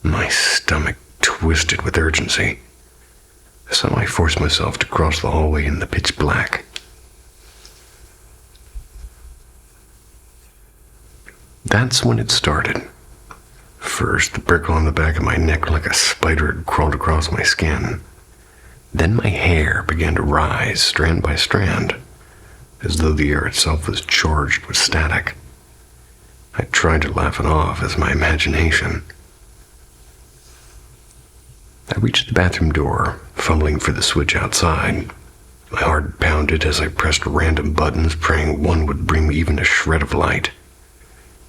My stomach twisted with urgency. So I forced myself to cross the hallway in the pitch black. That's when it started. First, the prickle on the back of my neck like a spider had crawled across my skin. Then my hair began to rise strand by strand, as though the air itself was charged with static. I tried to laugh it off as my imagination. I reached the bathroom door, fumbling for the switch outside. My heart pounded as I pressed random buttons, praying one would bring me even a shred of light.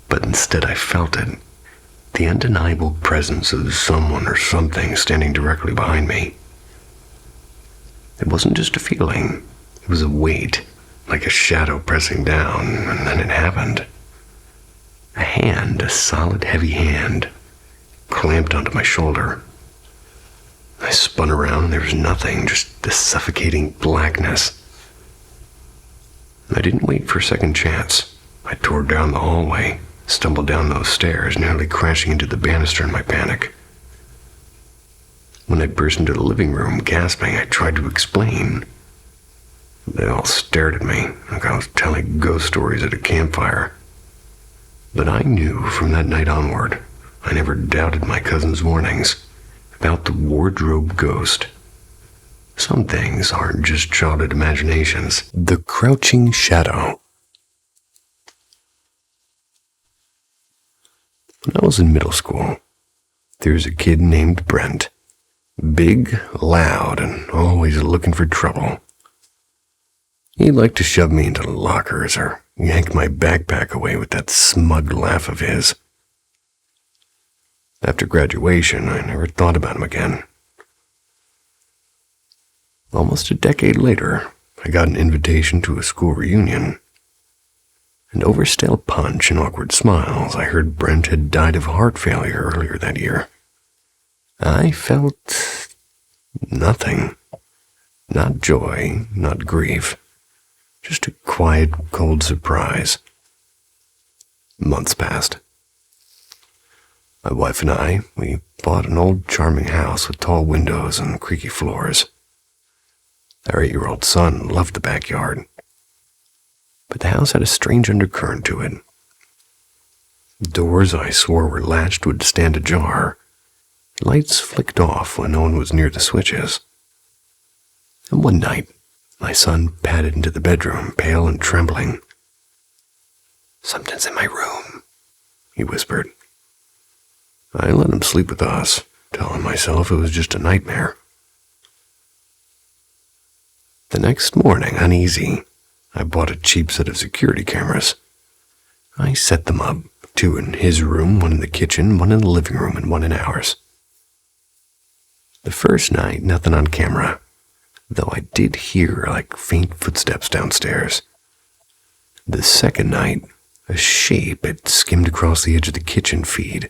But instead I felt it, the undeniable presence of someone or something standing directly behind me. It wasn't just a feeling, it was a weight, like a shadow pressing down, and then it happened. A hand, a solid, heavy hand, clamped onto my shoulder. I spun around and there was nothing, just this suffocating blackness. I didn't wait for a second chance. I tore down the hallway, stumbled down those stairs, nearly crashing into the banister in my panic. When I burst into the living room, gasping, I tried to explain. They all stared at me, like I was telling ghost stories at a campfire. But I knew from that night onward, I never doubted my cousin's warnings about the wardrobe ghost. Some things aren't just childhood imaginations. The crouching shadow. When I was in middle school, there was a kid named Brent. Big, loud, and always looking for trouble. He liked to shove me into lockers or yank my backpack away with that smug laugh of his. After graduation, I never thought about him again. Almost a decade later, I got an invitation to a school reunion. And over stale punch and awkward smiles, I heard Brent had died of heart failure earlier that year. I felt nothing. Not joy, not grief. Just a quiet, cold surprise. Months passed. My wife and I, we bought an old charming house with tall windows and creaky floors. Our 8-year-old son loved the backyard. But the house had a strange undercurrent to it. Doors I swore were latched would stand ajar. Lights flicked off when no one was near the switches. And one night, my son padded into the bedroom, pale and trembling. "Something's in my room," he whispered. I let him sleep with us, telling myself it was just a nightmare. The next morning, uneasy, I bought a cheap set of security cameras. I set them up, 2 in his room, 1 in the kitchen, 1 in the living room, and 1 in ours. The first night, nothing on camera, though I did hear like faint footsteps downstairs. The second night, a shape had skimmed across the edge of the kitchen feed.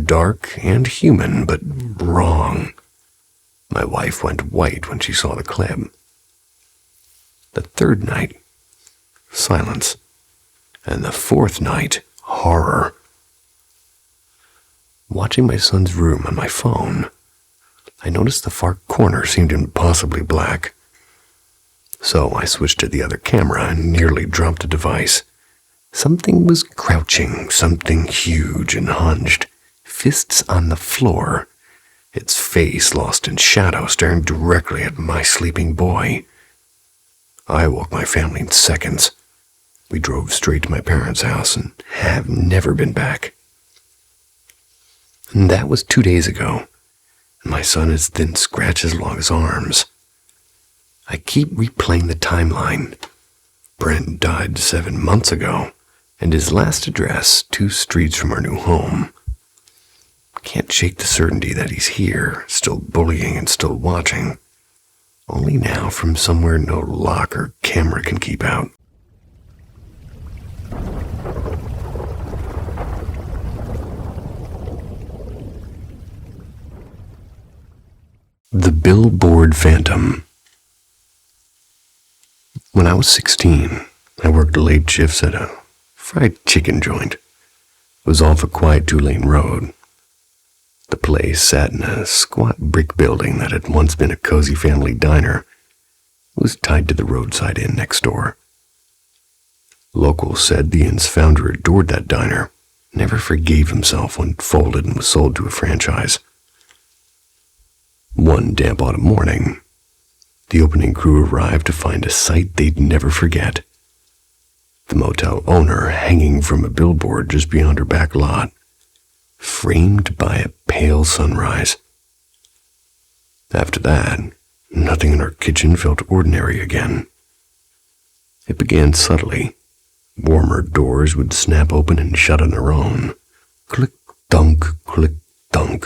Dark and human, but wrong. My wife went white when she saw the clip. The third night, silence. And the fourth night, horror. Watching my son's room on my phone, I noticed the far corner seemed impossibly black. So I switched to the other camera and nearly dropped the device. Something was crouching, something huge and hunched, fists on the floor, its face lost in shadow, staring directly at my sleeping boy. I woke my family in seconds. We drove straight to my parents' house and have never been back. And that was 2 days ago. My son has thin scratches along his arms. I keep replaying the timeline. Brent died 7 months ago, and his last address 2 streets from our new home. Can't shake the certainty that he's here, still bullying and still watching. Only now from somewhere no lock or camera can keep out. The Billboard Phantom. When I was 16, I worked late shifts at a fried chicken joint. It was off a quiet 2-lane road. The place sat in a squat brick building that had once been a cozy family diner. It was tied to the roadside inn next door. Locals said the inn's founder adored that diner, never forgave himself when it folded and was sold to a franchise. One damp autumn morning, the opening crew arrived to find a sight they'd never forget. The motel owner hanging from a billboard just beyond her back lot, framed by a pale sunrise. After that, nothing in our kitchen felt ordinary again. It began subtly. Warmer doors would snap open and shut on their own. Click, dunk, click, dunk.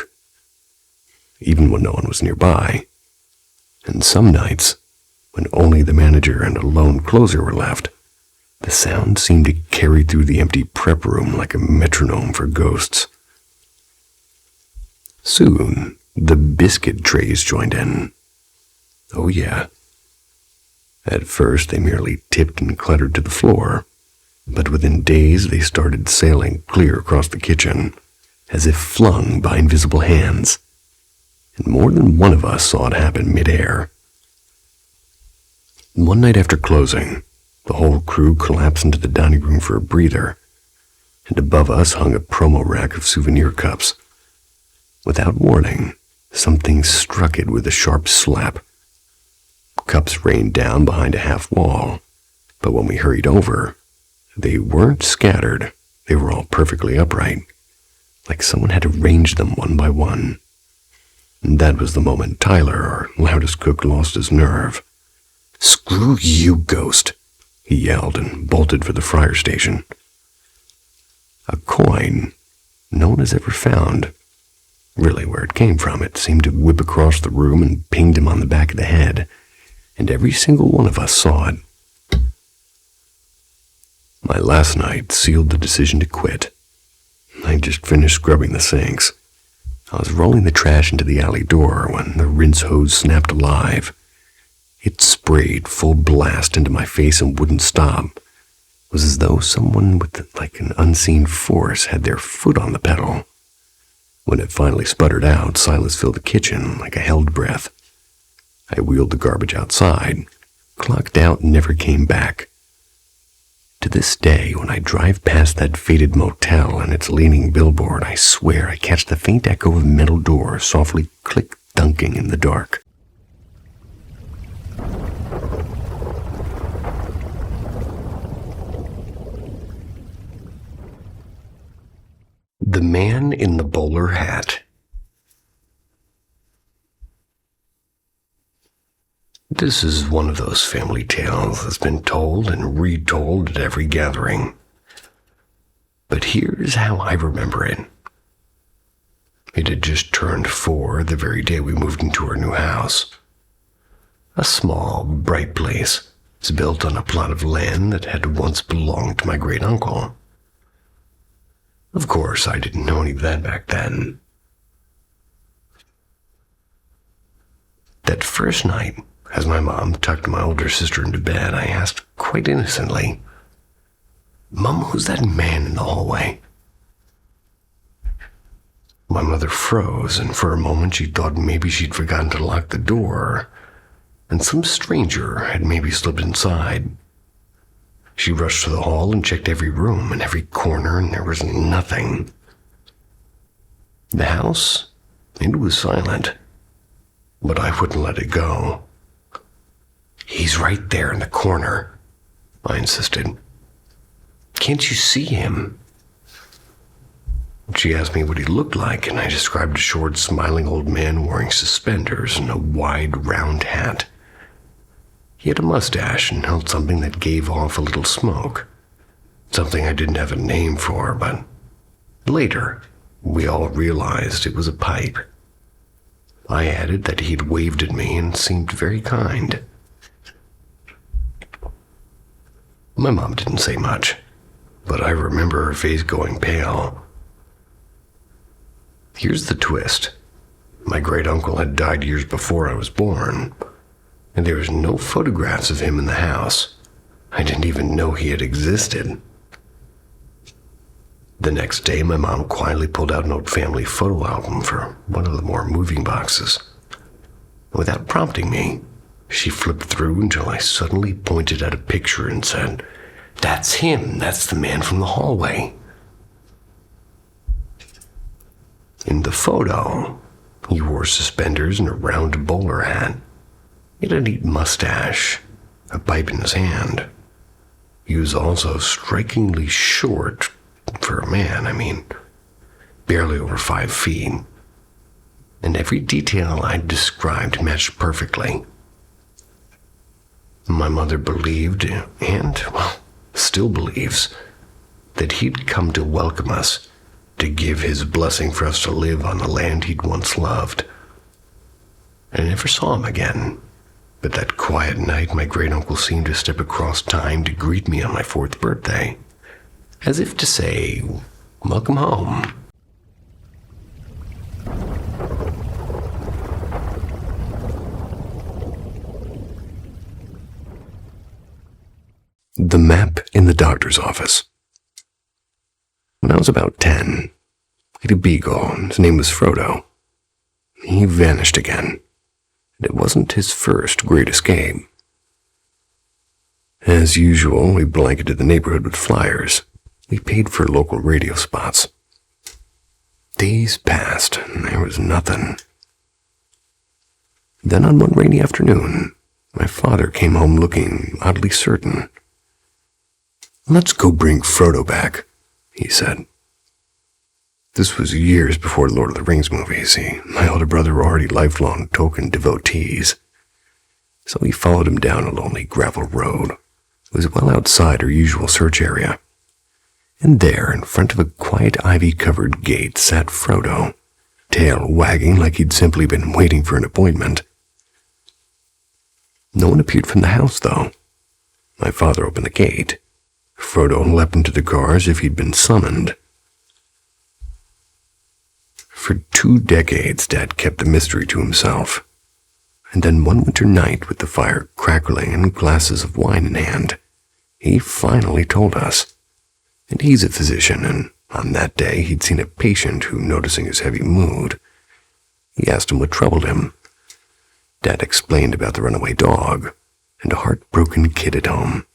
Even when no one was nearby. And some nights, when only the manager and a lone closer were left, the sound seemed to carry through the empty prep room like a metronome for ghosts. Soon, the biscuit trays joined in. Oh yeah. At first, they merely tipped and clattered to the floor, but within days they started sailing clear across the kitchen, as if flung by invisible hands. And more than one of us saw it happen midair. One night after closing, the whole crew collapsed into the dining room for a breather, and above us hung a promo rack of souvenir cups. Without warning, something struck it with a sharp slap. Cups rained down behind a half wall, but when we hurried over, they weren't scattered. They were all perfectly upright, like someone had arranged them one by one. And that was the moment Tyler, our loudest cook, lost his nerve. "Screw you, ghost," he yelled and bolted for the fryer station. A coin no one has ever found. Really, where it came from, it seemed to whip across the room and pinged him on the back of the head, and every single one of us saw it. My last night sealed the decision to quit. I just finished scrubbing the sinks. I was rolling the trash into the alley door when the rinse hose snapped alive. It sprayed full blast into my face and wouldn't stop. It was as though someone with an unseen force had their foot on the pedal. When it finally sputtered out, silence filled the kitchen like a held breath. I wheeled the garbage outside, clocked out, and never came back. To this day, when I drive past that faded motel and its leaning billboard, I swear I catch the faint echo of metal doors softly click-dunking in the dark. The Man in the Bowler Hat. This is one of those family tales that's been told and retold at every gathering. But here's how I remember it. It had just turned 4 the very day we moved into our new house. A small, bright place. It's built on a plot of land that had once belonged to my great-uncle. Of course, I didn't know any of that back then. That first night, as my mom tucked my older sister into bed, I asked quite innocently, "Mom, who's that man in the hallway?" My mother froze, and for a moment she thought maybe she'd forgotten to lock the door, and some stranger had maybe slipped inside. She rushed to the hall and checked every room and every corner, and there was nothing. The house, it was silent, but I wouldn't let it go. "He's right there in the corner," I insisted. "Can't you see him?" She asked me what he looked like, and I described a short, smiling old man wearing suspenders and a wide, round hat. He had a mustache and held something that gave off a little smoke. Something I didn't have a name for, but later we all realized it was a pipe. I added that he'd waved at me and seemed very kind. My mom didn't say much, but I remember her face going pale. Here's the twist. My great-uncle had died years before I was born, and there was no photographs of him in the house. I didn't even know he had existed. The next day, my mom quietly pulled out an old family photo album for one of the more moving boxes. Without prompting me, she flipped through until I suddenly pointed at a picture and said, "That's him. That's the man from the hallway." In the photo, he wore suspenders and a round bowler hat. He had a neat mustache, a pipe in his hand. He was also strikingly short for a man, barely over 5 feet. And every detail I described matched perfectly. My mother believed, and, still believes, that he'd come to welcome us, to give his blessing for us to live on the land he'd once loved. I never saw him again, but that quiet night my great-uncle seemed to step across time to greet me on my 4th birthday, as if to say, "Welcome home." The map in the doctor's office. When I was about 10, I had a beagle. His name was Frodo. He vanished again, and it wasn't his first great escape. As usual, we blanketed the neighborhood with flyers. We paid for local radio spots. Days passed, and there was nothing. Then on one rainy afternoon, my father came home looking oddly certain. "Let's go bring Frodo back," he said. This was years before Lord of the Rings movies. My older brother were already lifelong Tolkien devotees. So we followed him down a lonely gravel road. It was well outside our usual search area. And there, in front of a quiet ivy-covered gate, sat Frodo, tail wagging like he'd simply been waiting for an appointment. No one appeared from the house, though. My father opened the gate. Frodo leapt into the car as if he'd been summoned. For 2 decades, Dad kept the mystery to himself. And then one winter night, with the fire crackling and glasses of wine in hand, he finally told us. And he's a physician, and on that day he'd seen a patient who, noticing his heavy mood, he asked him what troubled him. Dad explained about the runaway dog and a heartbroken kid at home.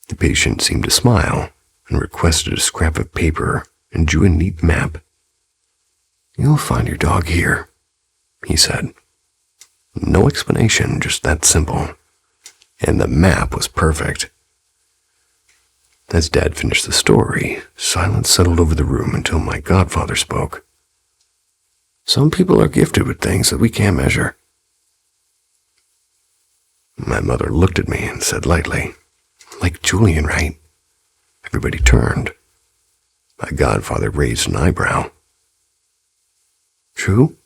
The patient seemed to smile and requested a scrap of paper and drew a neat map. "You'll find your dog here," he said. No explanation, just that simple. And the map was perfect. As Dad finished the story, silence settled over the room until my godfather spoke. "Some people are gifted with things that we can't measure." My mother looked at me and said lightly, "Like Julian, right?" Everybody turned. My godfather raised an eyebrow. "True?"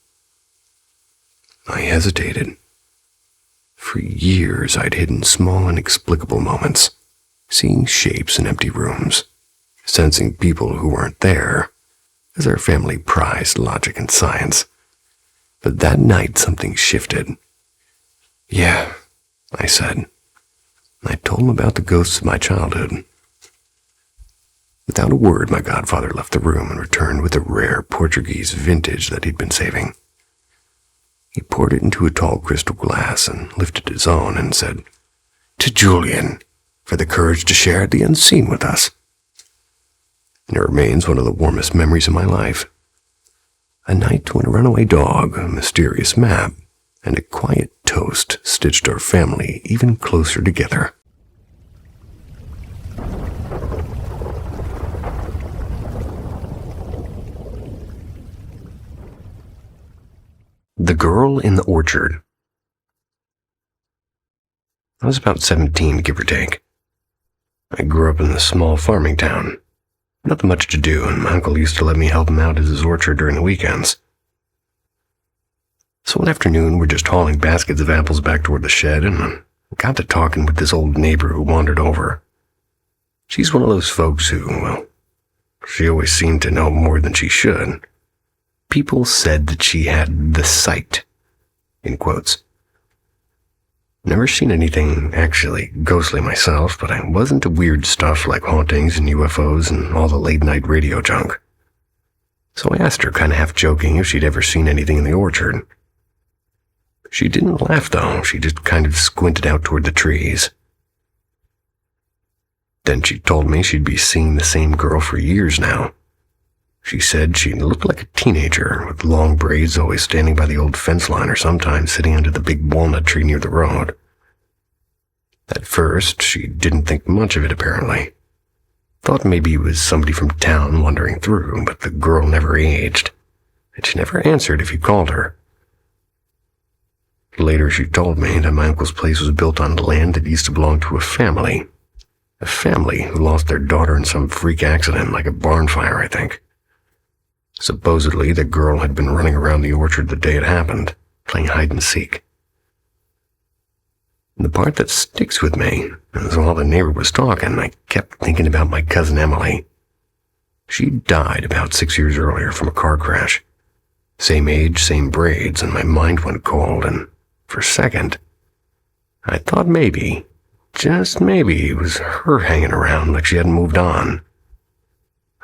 I hesitated. For years I'd hidden small inexplicable moments, seeing shapes in empty rooms, sensing people who weren't there, as our family prized logic and science. But that night something shifted. "Yeah," I said. I told him about the ghosts of my childhood. Without a word, my godfather left the room and returned with a rare Portuguese vintage that he'd been saving. He poured it into a tall crystal glass and lifted his own and said, "To Julian, for the courage to share the unseen with us." And it remains one of the warmest memories of my life. A night when a runaway dog, a mysterious map, and a quiet toast stitched our family even closer together. The Girl in the Orchard. I was about 17, give or take. I grew up in a small farming town. Nothing much to do, and my uncle used to let me help him out at his orchard during the weekends. So one afternoon, we're just hauling baskets of apples back toward the shed, and I got to talking with this old neighbor who wandered over. She's one of those folks who, well, she always seemed to know more than she should. People said that she had the sight, in quotes. Never seen anything actually ghostly myself, but I was into weird stuff like hauntings and UFOs and all the late-night radio junk. So I asked her, kind of half-joking, if she'd ever seen anything in the orchard. She didn't laugh, though. She just kind of squinted out toward the trees. Then she told me she'd be seeing the same girl for years now. She said she looked like a teenager, with long braids, always standing by the old fence line or sometimes sitting under the big walnut tree near the road. At first, she didn't think much of it, apparently. Thought maybe it was somebody from town wandering through, but the girl never aged, and she never answered if you called her. Later, she told me that my uncle's place was built on land that used to belong to a family who lost their daughter in some freak accident, like a barn fire, I think. Supposedly, the girl had been running around the orchard the day it happened, playing hide-and-seek. The part that sticks with me is while the neighbor was talking, I kept thinking about my cousin Emily. She died about 6 years earlier from a car crash. Same age, same braids, and my mind went cold, and for a second, I thought maybe, just maybe, it was her hanging around like she hadn't moved on.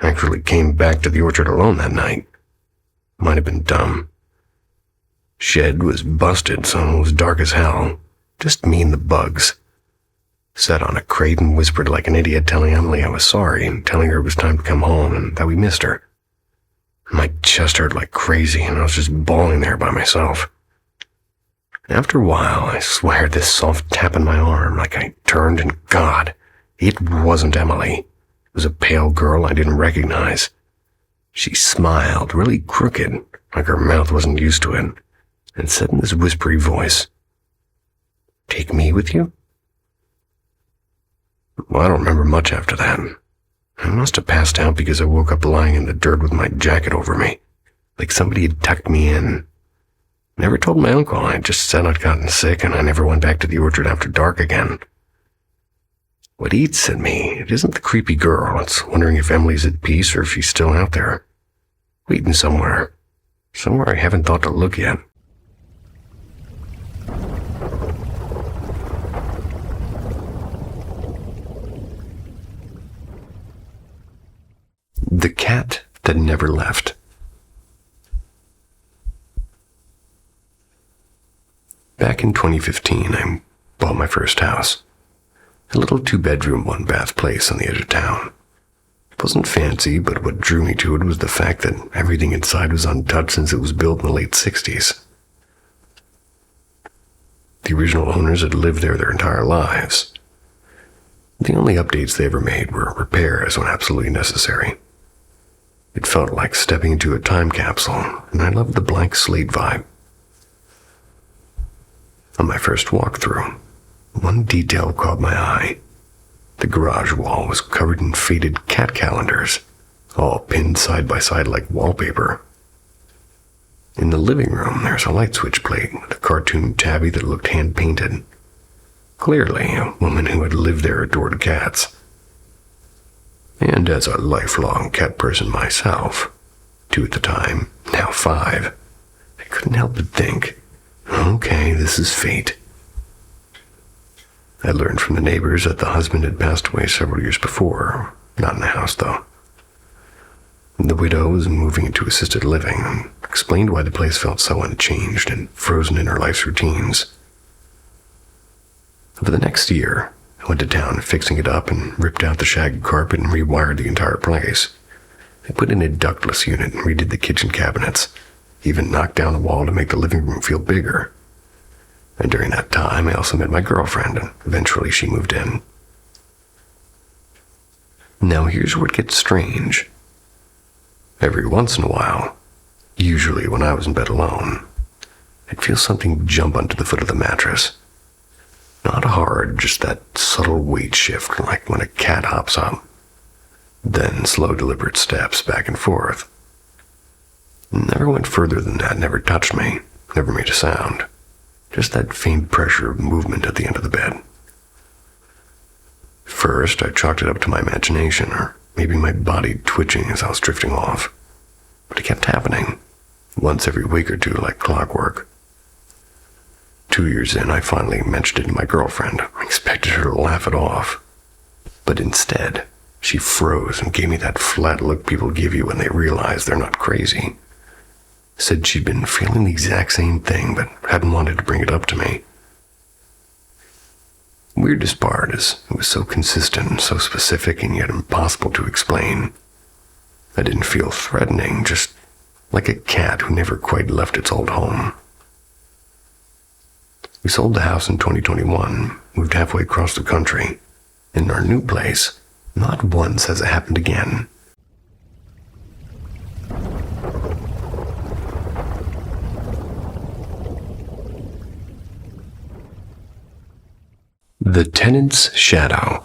I actually came back to the orchard alone that night. Might have been dumb. Shed was busted, so it was dark as hell. Just me and the bugs. Sat on a crate and whispered like an idiot, telling Emily I was sorry and telling her it was time to come home and that we missed her. My chest hurt like crazy and I was just bawling there by myself. After a while, I swear this soft tap in my arm, like I turned and God, it wasn't Emily. It was a pale girl I didn't recognize. She smiled, really crooked, like her mouth wasn't used to it, and said in this whispery voice, "Take me with you?" Well, I don't remember much after that. I must have passed out because I woke up lying in the dirt with my jacket over me, like somebody had tucked me in. Never told my uncle. I just said I'd gotten sick and I never went back to the orchard after dark again. What eats at me, it isn't the creepy girl. It's wondering if Emily's at peace or if she's still out there, waiting somewhere. Somewhere I haven't thought to look yet. The cat that never left. Back in 2015, I bought my first house. A little 2-bedroom, 1-bath place on the edge of town. It wasn't fancy, but what drew me to it was the fact that everything inside was untouched since it was built in the late 60s. The original owners had lived there their entire lives. The only updates they ever made were repairs when absolutely necessary. It felt like stepping into a time capsule, and I loved the blank slate vibe. On my first walkthrough, one detail caught my eye. The garage wall was covered in faded cat calendars, all pinned side by side like wallpaper. In the living room, there's a light switch plate with a cartoon tabby that looked hand-painted. Clearly, a woman who had lived there adored cats. And as a lifelong cat person myself, 2 at the time, now 5, I couldn't help but think, okay, this is fate. I learned from the neighbors that the husband had passed away several years before, not in the house though. The widow was moving into assisted living and explained why the place felt so unchanged and frozen in her life's routines. For the next year, I went to town fixing it up and ripped out the shag carpet and rewired the entire place. I put in a ductless unit and redid the kitchen cabinets, even knocked down a wall to make the living room feel bigger. And during that time, I also met my girlfriend, and eventually she moved in. Now here's where it gets strange. Every once in a while, usually when I was in bed alone, I'd feel something jump onto the foot of the mattress. Not hard, just that subtle weight shift like when a cat hops up. Then slow, deliberate steps back and forth. Never went further than that, never touched me, never made a sound. Just that faint pressure of movement at the end of the bed. First, I chalked it up to my imagination, or maybe my body twitching as I was drifting off. But it kept happening, once every week or two like clockwork. 2 years in, I finally mentioned it to my girlfriend. I expected her to laugh it off. But instead, she froze and gave me that flat look people give you when they realize they're not crazy. Said she'd been feeling the exact same thing, but hadn't wanted to bring it up to me. Weirdest part is it was so consistent, so specific, and yet impossible to explain. I didn't feel threatening, just like a cat who never quite left its old home. We sold the house in 2021, moved halfway across the country. In our new place, not once has it happened again. The Tenant's Shadow.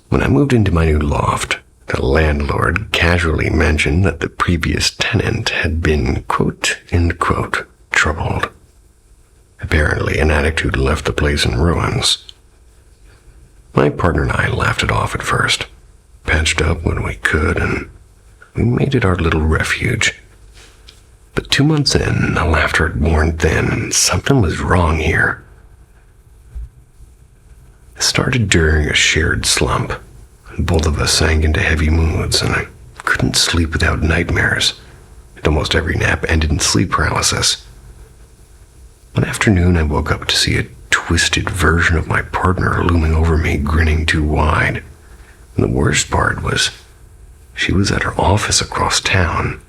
When I moved into my new loft, the landlord casually mentioned that the previous tenant had been, quote, end quote, troubled. Apparently, an attitude left the place in ruins. My partner and I laughed it off at first, patched up when we could, and we made it our little refuge. But 2 months in, the laughter had worn thin, and something was wrong here. It started during a shared slump. Both of us sank into heavy moods, and I couldn't sleep without nightmares. And almost every nap ended in sleep paralysis. One afternoon, I woke up to see a twisted version of my partner looming over me, grinning too wide. And the worst part was, she was at her office across town.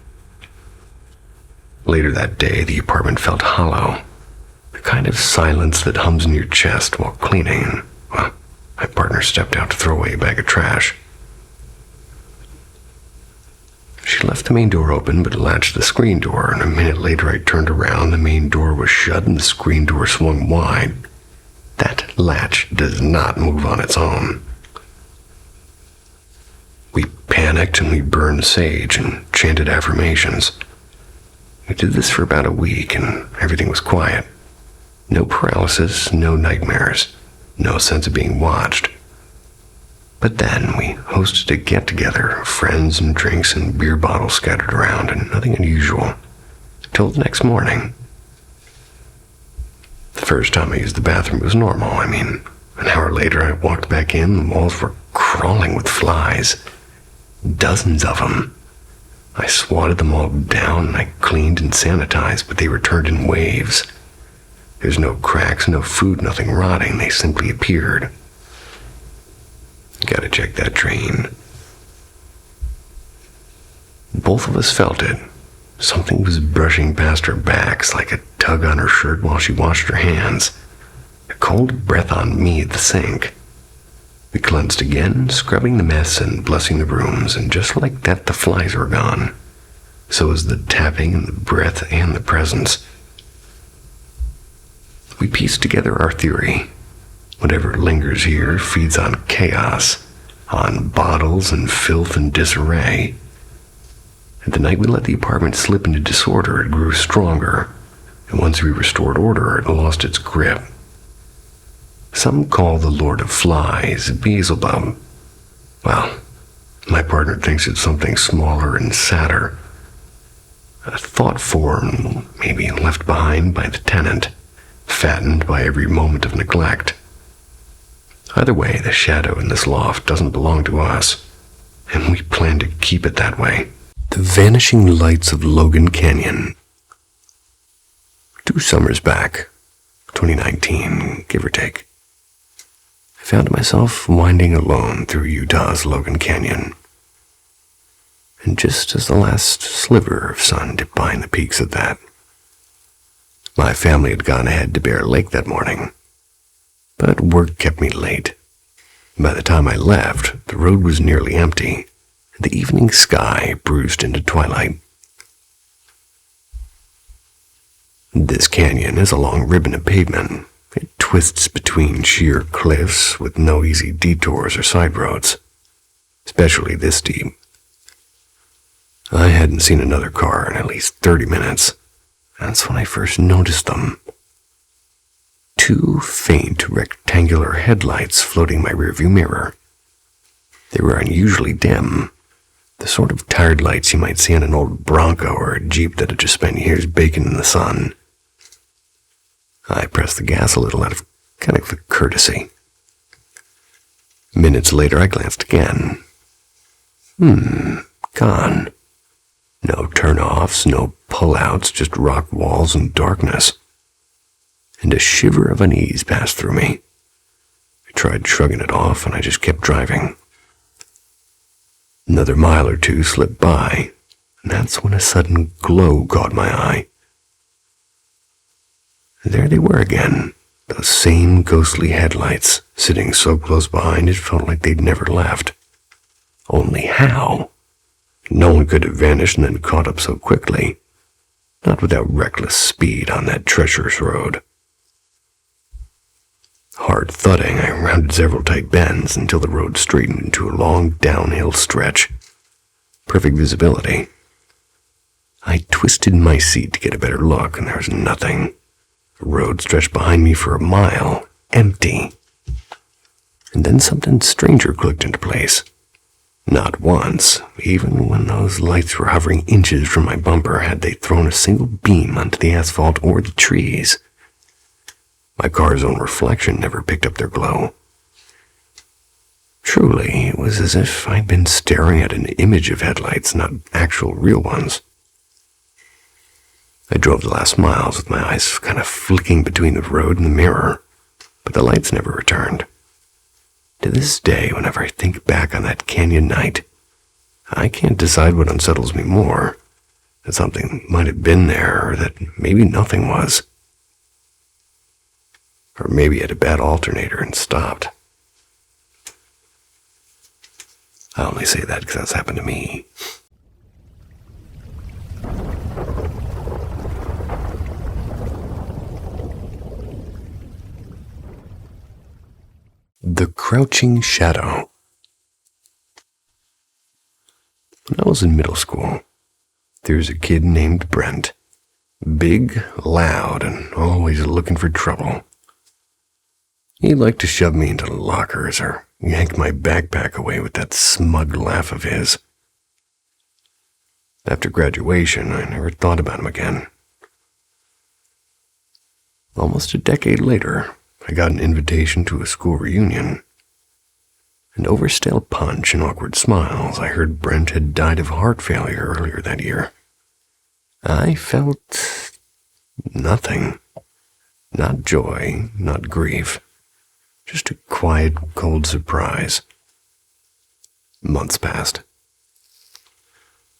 Later that day, the apartment felt hollow. The kind of silence that hums in your chest while cleaning. Well, my partner stepped out to throw away a bag of trash. She left the main door open but latched the screen door, and a minute later I turned around, the main door was shut and the screen door swung wide. That latch does not move on its own. We panicked and we burned sage and chanted affirmations. We did this for about a week and everything was quiet. No paralysis, no nightmares, no sense of being watched. But then we hosted a get-together, friends and drinks and beer bottles scattered around, and nothing unusual. Till the next morning. The first time I used the bathroom was normal. An hour later I walked back in, the walls were crawling with flies. Dozens of them. I swatted them all down and I cleaned and sanitized, but they returned in waves. There's no cracks, no food, nothing rotting. They simply appeared. Gotta check that drain. Both of us felt it. Something was brushing past her backs like a tug on her shirt while she washed her hands. A cold breath on me at the sink. We cleansed again, scrubbing the mess and blessing the rooms, and just like that the flies were gone. So was the tapping and the breath and the presence. We pieced together our theory. Whatever lingers here feeds on chaos, on bottles and filth and disarray. And the night we let the apartment slip into disorder, it grew stronger, and once we restored order, it lost its grip. Some call the Lord of Flies Beelzebub. Well, my partner thinks it's something smaller and sadder. A thought form, maybe left behind by the tenant, fattened by every moment of neglect. Either way, the shadow in this loft doesn't belong to us, and we plan to keep it that way. The Vanishing Lights of Logan Canyon. 2 summers back, 2019, give or take, I found myself winding alone through Utah's Logan Canyon. And just as the last sliver of sun dipped behind the peaks of that, my family had gone ahead to Bear Lake that morning. But work kept me late. By the time I left, the road was nearly empty, and the evening sky bruised into twilight. This canyon is a long ribbon of pavement. It twists between sheer cliffs with no easy detours or side roads, especially this deep. I hadn't seen another car in at least 30 minutes. That's when I first noticed them. Two faint rectangular headlights floating my rearview mirror. They were unusually dim, the sort of tired lights you might see on an old Bronco or a Jeep that had just spent years baking in the sun. I pressed the gas a little out of kind of a courtesy. Minutes later, I glanced again. Gone. No turn-offs, no pull-outs, just rock walls and darkness. And a shiver of unease passed through me. I tried shrugging it off, and I just kept driving. Another mile or two slipped by, and that's when a sudden glow caught my eye. There they were again, those same ghostly headlights, sitting so close behind it felt like they'd never left. Only how? No one could have vanished and then caught up so quickly. Not without reckless speed on that treacherous road. Hard thudding, I rounded several tight bends until the road straightened into a long downhill stretch. Perfect visibility. I twisted my seat to get a better look, and there was nothing. The road stretched behind me for a mile, empty. And then something stranger clicked into place. Not once, even when those lights were hovering inches from my bumper, had they thrown a single beam onto the asphalt or the trees. My car's own reflection never picked up their glow. Truly, it was as if I'd been staring at an image of headlights, not actual real ones. I drove the last miles with my eyes kind of flicking between the road and the mirror, but the lights never returned. To this day, whenever I think back on that canyon night, I can't decide what unsettles me more, that something might have been there or that maybe nothing was. Or maybe I had a bad alternator and stopped. I only say that because that's happened to me. The Crouching Shadow. When I was in middle school, there was a kid named Brent. Big, loud, and always looking for trouble. He liked to shove me into lockers or yank my backpack away with that smug laugh of his. After graduation, I never thought about him again. Almost a decade later, I got an invitation to a school reunion. And over stale punch and awkward smiles, I heard Brent had died of heart failure earlier that year. I felt nothing. Not joy, not grief. Just a quiet, cold surprise. Months passed.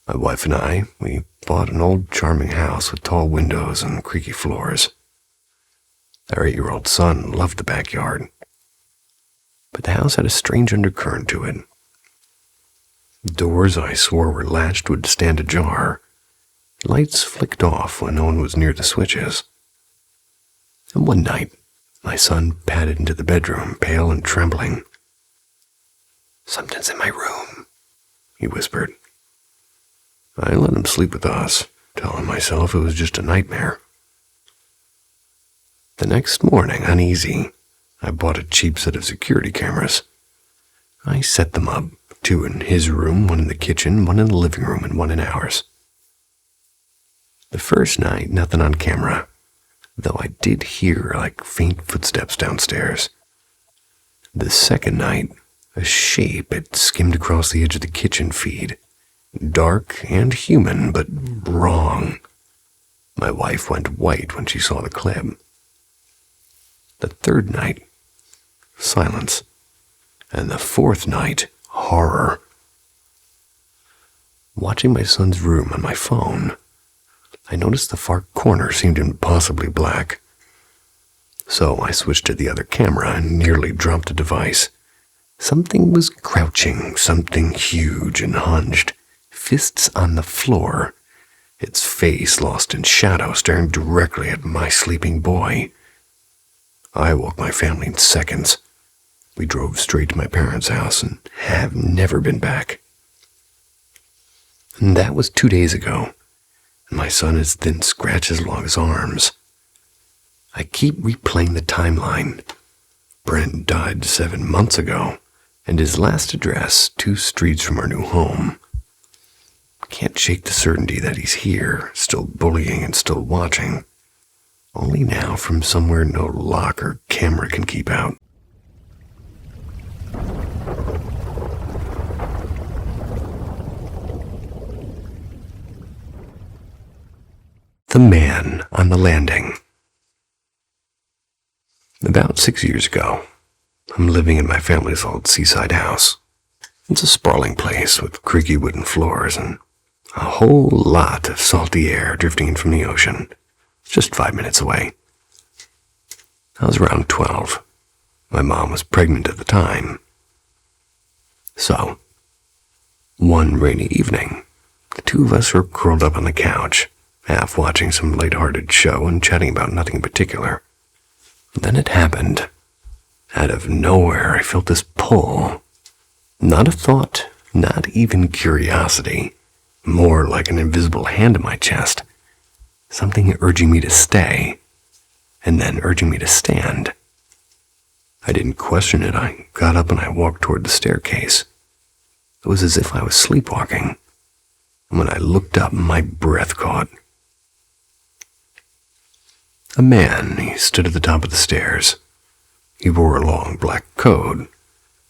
My wife and I, we bought an old charming house with tall windows and creaky floors. Our 8-year-old son loved the backyard. But the house had a strange undercurrent to it. Doors I swore were latched would stand ajar. Lights flicked off when no one was near the switches. And one night, my son padded into the bedroom, pale and trembling. "Something's in my room," he whispered. I let him sleep with us, telling myself it was just a nightmare. The next morning, uneasy, I bought a cheap set of security cameras. I set them up, 2 in his room, 1 in the kitchen, 1 in the living room, and 1 in ours. The first night, nothing on camera, though I did hear like faint footsteps downstairs. The second night, a shape had skimmed across the edge of the kitchen feed. Dark and human, but wrong. My wife went white when she saw the clip. The third night, silence. And the fourth night, horror. Watching my son's room on my phone, I noticed the far corner seemed impossibly black. So I switched to the other camera and nearly dropped the device. Something was crouching, something huge and hunched, fists on the floor, its face lost in shadow, staring directly at my sleeping boy. I woke my family in seconds. We drove straight to my parents' house and have never been back. And that was 2 days ago, and my son has thin scratches along his arms. I keep replaying the timeline. Brent died 7 months ago, and his last address 2 streets from our new home. Can't shake the certainty that he's here, still bullying and still watching. Only now from somewhere no lock or camera can keep out. The Man on the Landing. About 6 years ago, I'm living in my family's old seaside house. It's a sprawling place with creaky wooden floors and a whole lot of salty air drifting in from the ocean, just 5 minutes away. I was around 12. My mom was pregnant at the time. So, one rainy evening, the 2 of us were curled up on the couch, half watching some light-hearted show and chatting about nothing in particular. Then it happened. Out of nowhere, I felt this pull. Not a thought, not even curiosity. More like an invisible hand in my chest. Something urging me to stay, and then urging me to stand. I didn't question it. I got up and I walked toward the staircase. It was as if I was sleepwalking. And when I looked up, my breath caught. A man, he stood at the top of the stairs. He wore a long black coat.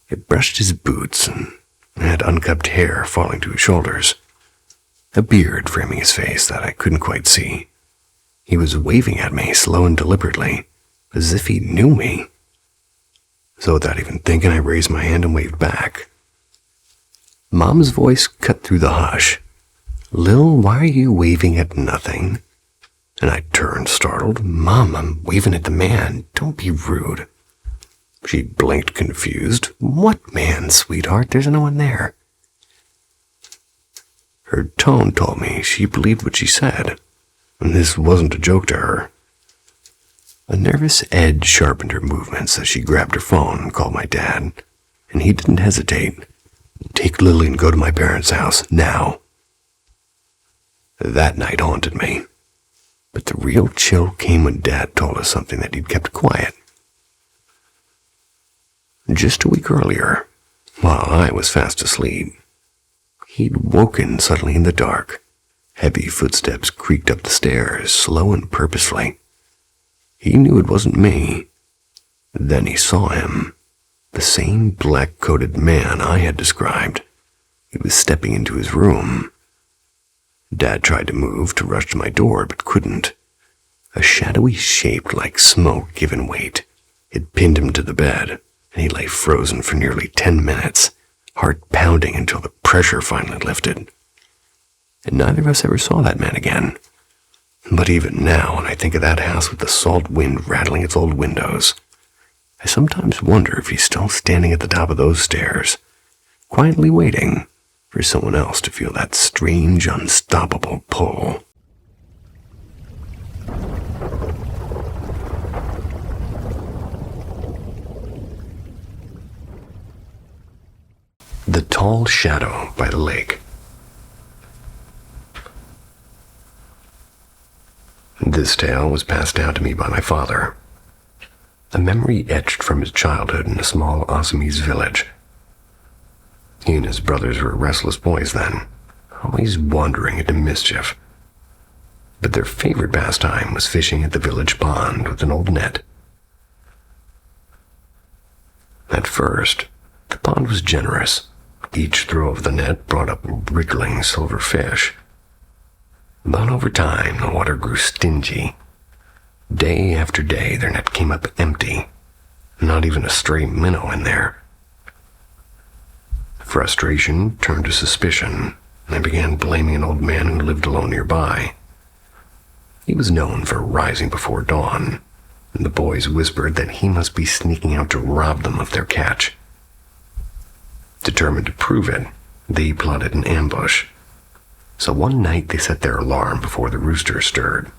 It brushed his boots and had unkempt hair falling to his shoulders. A beard framing his face that I couldn't quite see. He was waving at me, slow and deliberately, as if he knew me. So without even thinking, I raised my hand and waved back. Mom's voice cut through the hush. "Lil, why are you waving at nothing?" And I turned, startled. "Mom, I'm waving at the man. Don't be rude." She blinked, confused. "What man, sweetheart? There's no one there." Her tone told me she believed what she said, and this wasn't a joke to her. A nervous edge sharpened her movements as she grabbed her phone and called my dad, and he didn't hesitate. "Take Lily and go to my parents' house, now." That night haunted me. But the real chill came when Dad told us something that he'd kept quiet. Just a week earlier, while I was fast asleep, he'd woken suddenly in the dark. Heavy footsteps creaked up the stairs, slow and purposefully. He knew it wasn't me. Then he saw him, the same black-coated man I had described. He was stepping into his room. Dad tried to move, to rush to my door, but couldn't. A shadowy shape like smoke given weight. It pinned him to the bed, and he lay frozen for nearly 10 minutes, heart pounding until the pressure finally lifted. And neither of us ever saw that man again. But even now, when I think of that house with the salt wind rattling its old windows, I sometimes wonder if he's still standing at the top of those stairs, quietly waiting for someone else to feel that strange, unstoppable pull. The Tall Shadow by the Lake. This tale was passed down to me by my father, a memory etched from his childhood in a small Assamese village. He and his brothers were restless boys then, always wandering into mischief. But their favorite pastime was fishing at the village pond with an old net. At first, the pond was generous. Each throw of the net brought up wriggling silver fish. But over time, the water grew stingy. Day after day, their net came up empty. Not even a stray minnow in there. Frustration turned to suspicion, and I began blaming an old man who lived alone nearby. He was known for rising before dawn, and the boys whispered that he must be sneaking out to rob them of their catch. Determined to prove it, they plotted an ambush. So one night they set their alarm before the rooster stirred.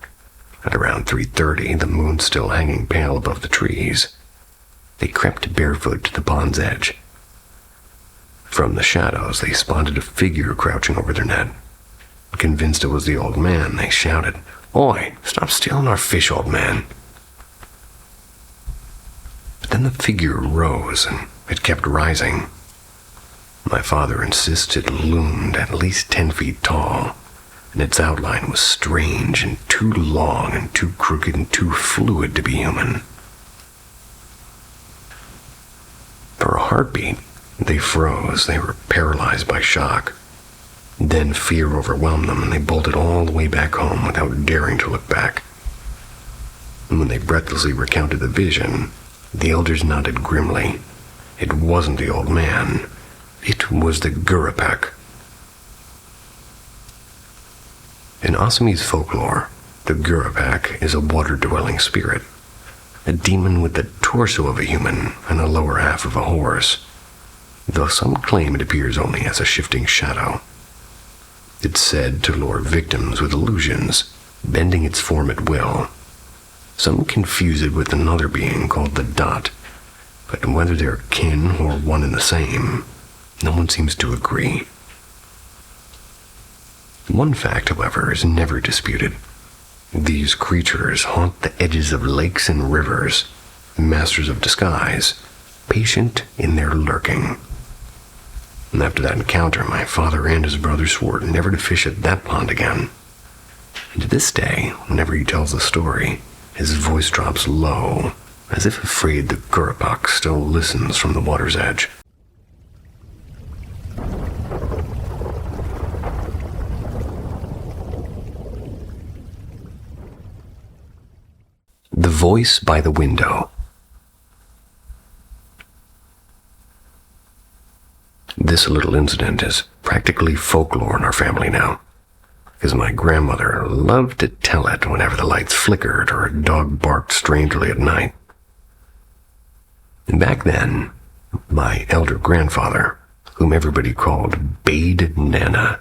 At around 3:30, the moon still hanging pale above the trees, they crept barefoot to the pond's edge. From the shadows, they spotted a figure crouching over their net. Convinced it was the old man, they shouted, "Oi, stop stealing our fish, old man." But then the figure rose, and it kept rising. My father insists it loomed at least 10 feet tall, and its outline was strange and too long and too crooked and too fluid to be human. For a heartbeat, they froze. They were paralyzed by shock. Then fear overwhelmed them, and they bolted all the way back home without daring to look back. And when they breathlessly recounted the vision, the elders nodded grimly. It wasn't the old man. It was the Gurapek. In Assamese folklore, the Gurapek is a water-dwelling spirit, a demon with the torso of a human and the lower half of a horse, though some claim it appears only as a shifting shadow. It's said to lure victims with illusions, bending its form at will. Some confuse it with another being called the Dot, but whether they're kin or one and the same, no one seems to agree. One fact, however, is never disputed. These creatures haunt the edges of lakes and rivers, masters of disguise, patient in their lurking. And after that encounter, my father and his brother swore never to fish at that pond again. And to this day, whenever he tells the story, his voice drops low, as if afraid the Gurapek still listens from the water's edge. The Voice by the Window. This little incident is practically folklore in our family now, because my grandmother loved to tell it whenever the lights flickered or a dog barked strangely at night. And back then, my elder grandfather, whom everybody called Bade Nana,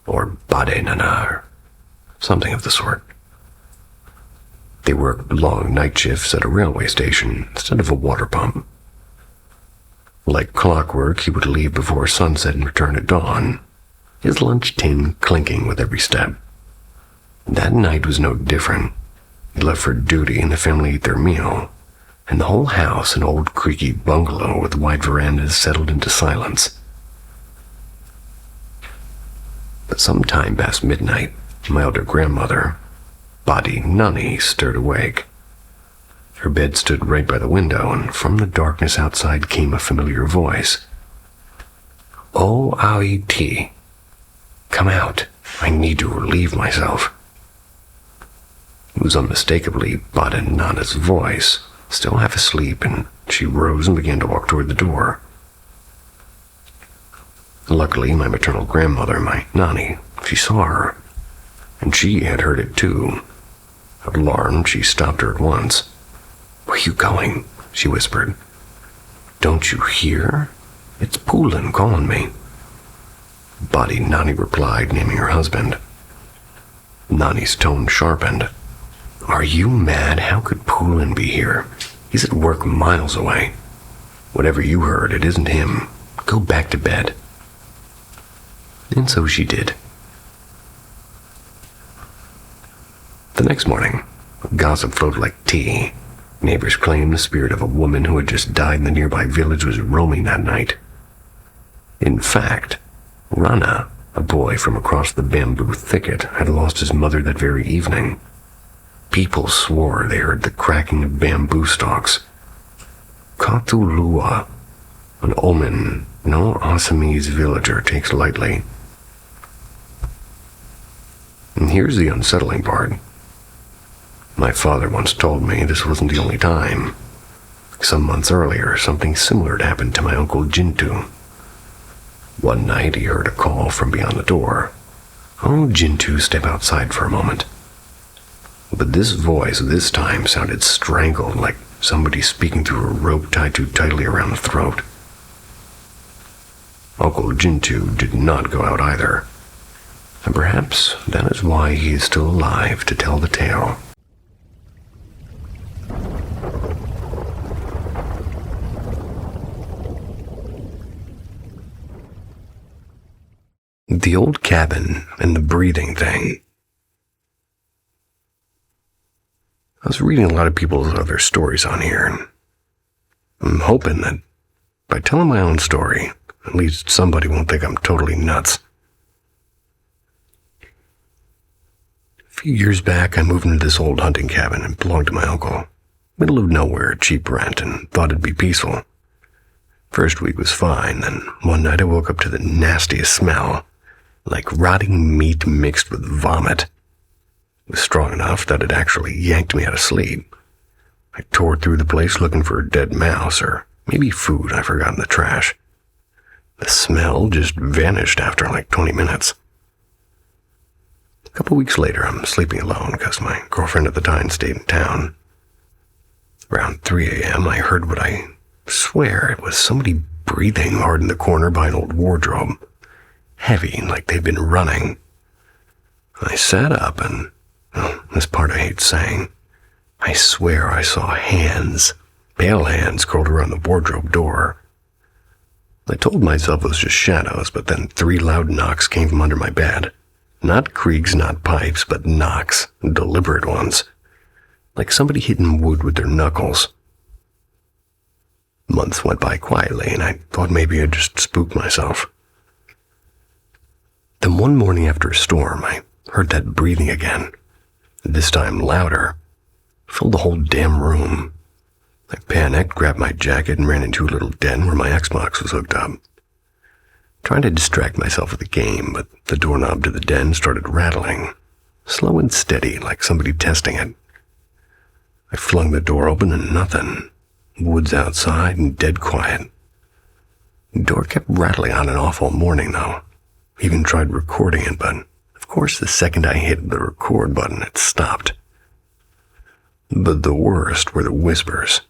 or Bade Nana, or something of the sort. They worked long night shifts at a railway station instead of a water pump. Like clockwork, he would leave before sunset and return at dawn, his lunch tin clinking with every step. That night was no different. He left for duty and the family ate their meal, and the whole house, an old creaky bungalow with wide verandas, settled into silence. But some time past midnight, my elder grandmother, Badi Nani, stirred awake. Her bed stood right by the window, and from the darkness outside came a familiar voice. "O Aiti, come out. I need to relieve myself." It was unmistakably Badi Nana's voice, still half asleep, and she rose and began to walk toward the door. Luckily, my maternal grandmother, my Nani, she saw her, and she had heard it too. Alarmed, she stopped her at once. "Where are you going?" she whispered. "Don't you hear? It's Poulin calling me." Badi Nani replied, naming her husband. Nani's tone sharpened. "Are you mad? How could Poulin be here? He's at work miles away. Whatever you heard, it isn't him. Go back to bed." And so she did. The next morning, gossip flowed like tea. Neighbors claimed the spirit of a woman who had just died in the nearby village was roaming that night. In fact, Rana, a boy from across the bamboo thicket, had lost his mother that very evening. People swore they heard the cracking of bamboo stalks. Katulua, an omen no Assamese villager takes lightly. And here's the unsettling part. My father once told me this wasn't the only time. Some months earlier, something similar had happened to my uncle Jintu. One night, he heard a call from beyond the door. "Oh, Jintu, step outside for a moment." But this voice this time sounded strangled, like somebody speaking through a rope tied too tightly around the throat. Uncle Jintu did not go out either. And perhaps that is why he is still alive to tell the tale. The old cabin and the breathing thing. I was reading a lot of people's other stories on here, and I'm hoping that by telling my own story, at least somebody won't think I'm totally nuts. A few years back, I moved into this old hunting cabin and belonged to my uncle. Middle of nowhere, cheap rent, and thought it'd be peaceful. First week was fine, then one night I woke up to the nastiest smell, like rotting meat mixed with vomit. It was strong enough that it actually yanked me out of sleep. I tore through the place looking for a dead mouse, or maybe food I forgot in the trash. The smell just vanished after like 20 minutes. A couple weeks later, I'm sleeping alone because my girlfriend at the time stayed in town. Around 3 a.m., I heard what I swear it was somebody breathing hard in the corner by an old wardrobe. Heavy, like they'd been running. I sat up and, this part I hate saying, I swear I saw hands, pale hands curled around the wardrobe door. I told myself it was just shadows, but then 3 loud knocks came from under my bed. Not creaks, not pipes, but knocks, deliberate ones. Like somebody hitting wood with their knuckles. Months went by quietly, and I thought maybe I'd just spooked myself. Then one morning after a storm, I heard that breathing again. This time louder. Filled the whole damn room. I panicked, grabbed my jacket, and ran into a little den where my Xbox was hooked up. Trying to distract myself with the game, but the doorknob to the den started rattling. Slow and steady, like somebody testing it. I flung the door open and nothing. Woods outside and dead quiet. The door kept rattling on and off all morning, though. Even tried recording it, but of course the second I hit the record button, it stopped. But the worst were the whispers.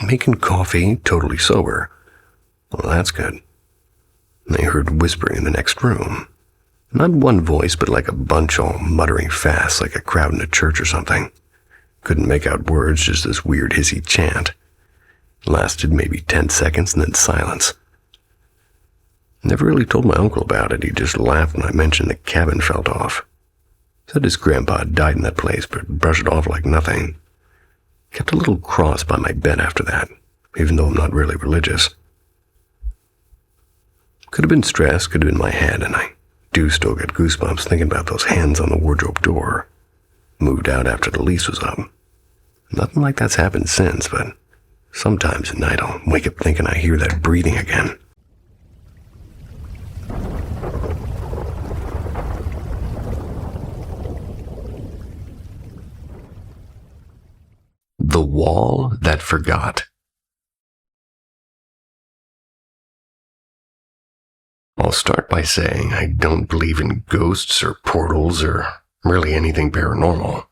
Making coffee, totally sober. Well, that's good. I heard whispering in the next room. Not one voice, but like a bunch all muttering fast, like a crowd in a church or something. Couldn't make out words, just this weird hissy chant. Lasted maybe 10 seconds and then silence. Never really told my uncle about it. He just laughed when I mentioned the cabin felt off. Said his grandpa died in that place, but brushed it off like nothing. Kept a little cross by my bed after that, even though I'm not really religious. Could have been stress, could have been my head, and I do still get goosebumps thinking about those hands on the wardrobe door. Moved out after the lease was up. Nothing like that's happened since, but sometimes at night I'll wake up thinking I hear that breathing again. The Wall That Forgot. I'll start by saying I don't believe in ghosts or portals or really anything paranormal.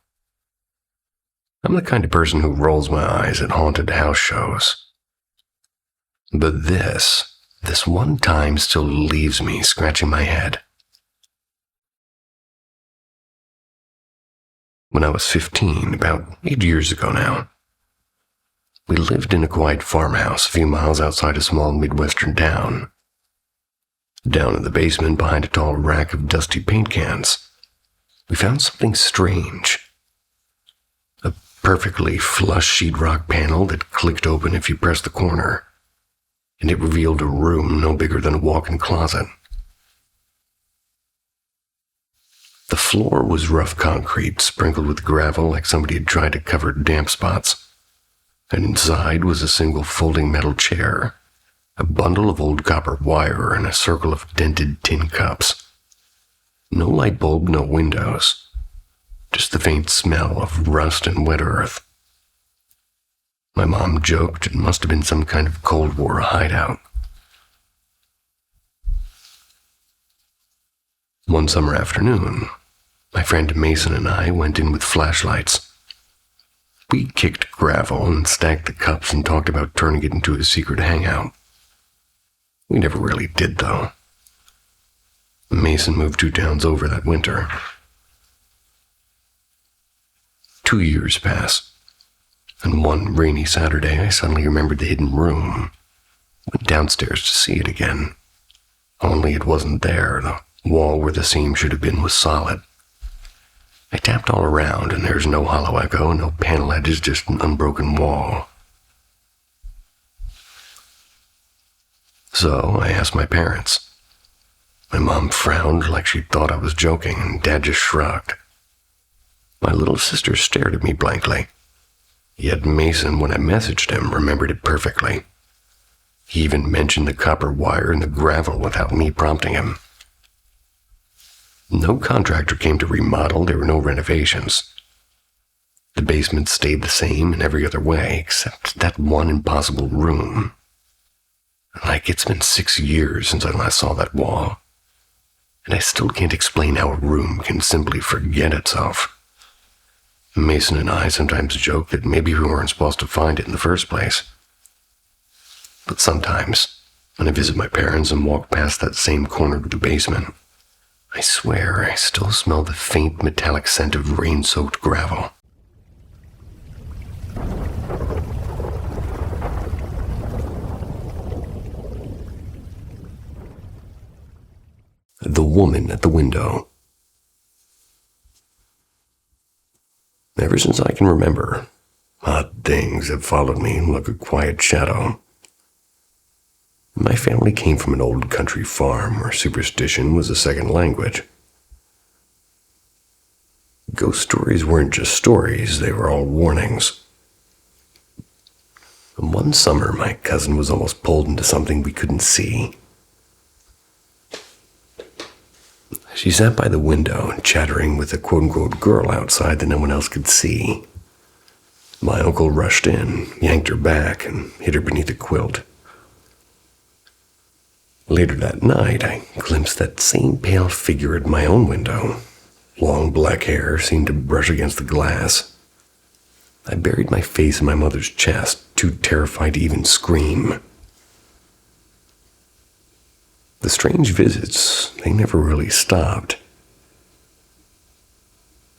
I'm the kind of person who rolls my eyes at haunted house shows. But this one time still leaves me scratching my head. When I was 15, about 8 years ago now, we lived in a quiet farmhouse a few miles outside a small Midwestern town. Down in the basement, behind a tall rack of dusty paint cans, we found something strange. A perfectly flush sheetrock panel that clicked open if you pressed the corner, and it revealed a room no bigger than a walk-in closet. The floor was rough concrete, sprinkled with gravel like somebody had tried to cover damp spots. And inside was a single folding metal chair, a bundle of old copper wire, and a circle of dented tin cups. No light bulb, no windows. Just the faint smell of rust and wet earth. My mom joked it must have been some kind of Cold War hideout. One summer afternoon, my friend Mason and I went in with flashlights. We kicked gravel and stacked the cups and talked about turning it into a secret hangout. We never really did, though. Mason moved 2 towns over that winter. 2 years pass, and one rainy Saturday I suddenly remembered the hidden room. Went downstairs to see it again. Only it wasn't there. The wall where the seam should have been was solid. I tapped all around, and there's no hollow echo, no panel edges, just an unbroken wall. So I asked my parents. My mom frowned like she thought I was joking, and Dad just shrugged. My little sister stared at me blankly. Yet Mason, when I messaged him, remembered it perfectly. He even mentioned the copper wire and the gravel without me prompting him. No contractor came to remodel, there were no renovations. The basement stayed the same in every other way, except that one impossible room. Like it's been 6 years since I last saw that wall, and I still can't explain how a room can simply forget itself. Mason and I sometimes joke that maybe we weren't supposed to find it in the first place. But sometimes, when I visit my parents and walk past that same corner of the basement, I swear I still smell the faint metallic scent of rain-soaked gravel. The woman at the window. Ever since I can remember, odd things have followed me like a quiet shadow. My family came from an old country farm where superstition was a second language. Ghost stories weren't just stories, they were all warnings. And one summer, my cousin was almost pulled into something we couldn't see. She sat by the window, chattering with a quote-unquote girl outside that no one else could see. My uncle rushed in, yanked her back, and hid her beneath a quilt. Later that night, I glimpsed that same pale figure at my own window. Long black hair seemed to brush against the glass. I buried my face in my mother's chest, too terrified to even scream. The strange visits, they never really stopped.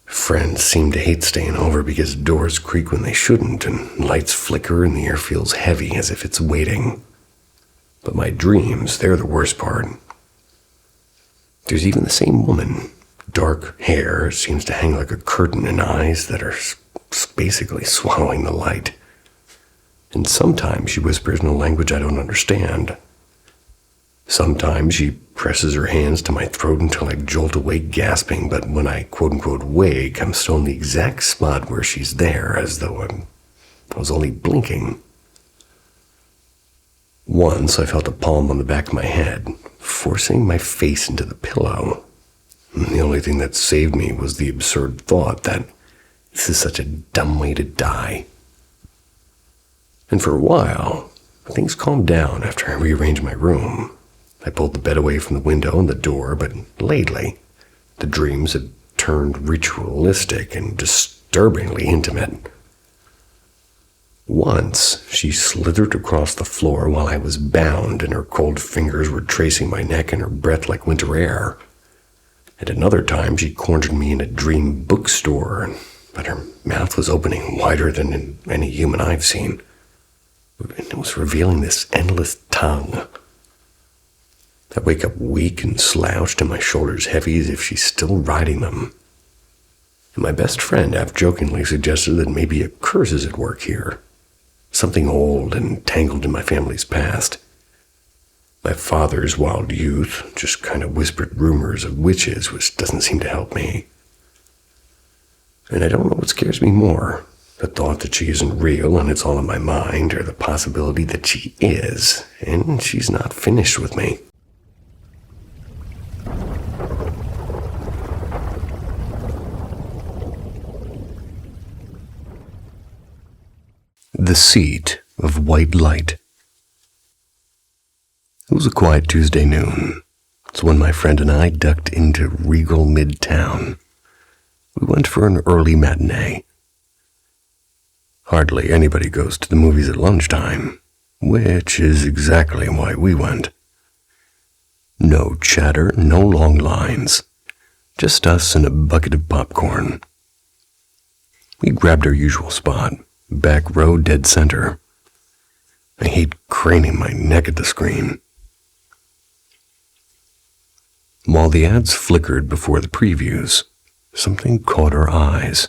Friends seem to hate staying over because doors creak when they shouldn't, and lights flicker and the air feels heavy as if it's waiting. But my dreams, they're the worst part. There's even the same woman. Dark hair seems to hang like a curtain and eyes that are basically swallowing the light. And sometimes she whispers in a language I don't understand. Sometimes she presses her hands to my throat until I jolt awake gasping, but when I quote-unquote wake, I'm still in the exact spot where she's there, as though I was only blinking. Once I felt a palm on the back of my head, forcing my face into the pillow. And the only thing that saved me was the absurd thought that this is such a dumb way to die. And for a while, things calmed down after I rearranged my room. I pulled the bed away from the window and the door, but lately, the dreams had turned ritualistic and disturbingly intimate. Once, she slithered across the floor while I was bound, and her cold fingers were tracing my neck and her breath like winter air. At another time, she cornered me in a dream bookstore, but her mouth was opening wider than in any human I've seen. And it was revealing this endless tongue. I wake up weak and slouched and my shoulders heavy as if she's still riding them. And my best friend half-jokingly suggested that maybe a curse is at work here. Something old and tangled in my family's past. My father's wild youth just kind of whispered rumors of witches, which doesn't seem to help me. And I don't know what scares me more, the thought that she isn't real and it's all in my mind, or the possibility that she is, and she's not finished with me. The Seat of White Light. It was a quiet Tuesday noon. It's when my friend and I ducked into Regal Midtown. We went for an early matinee. Hardly anybody goes to the movies at lunchtime, which is exactly why we went. No chatter, no long lines. Just us and a bucket of popcorn. We grabbed our usual spot, back row, dead center. I hate craning my neck at the screen. While the ads flickered before the previews, something caught our eyes.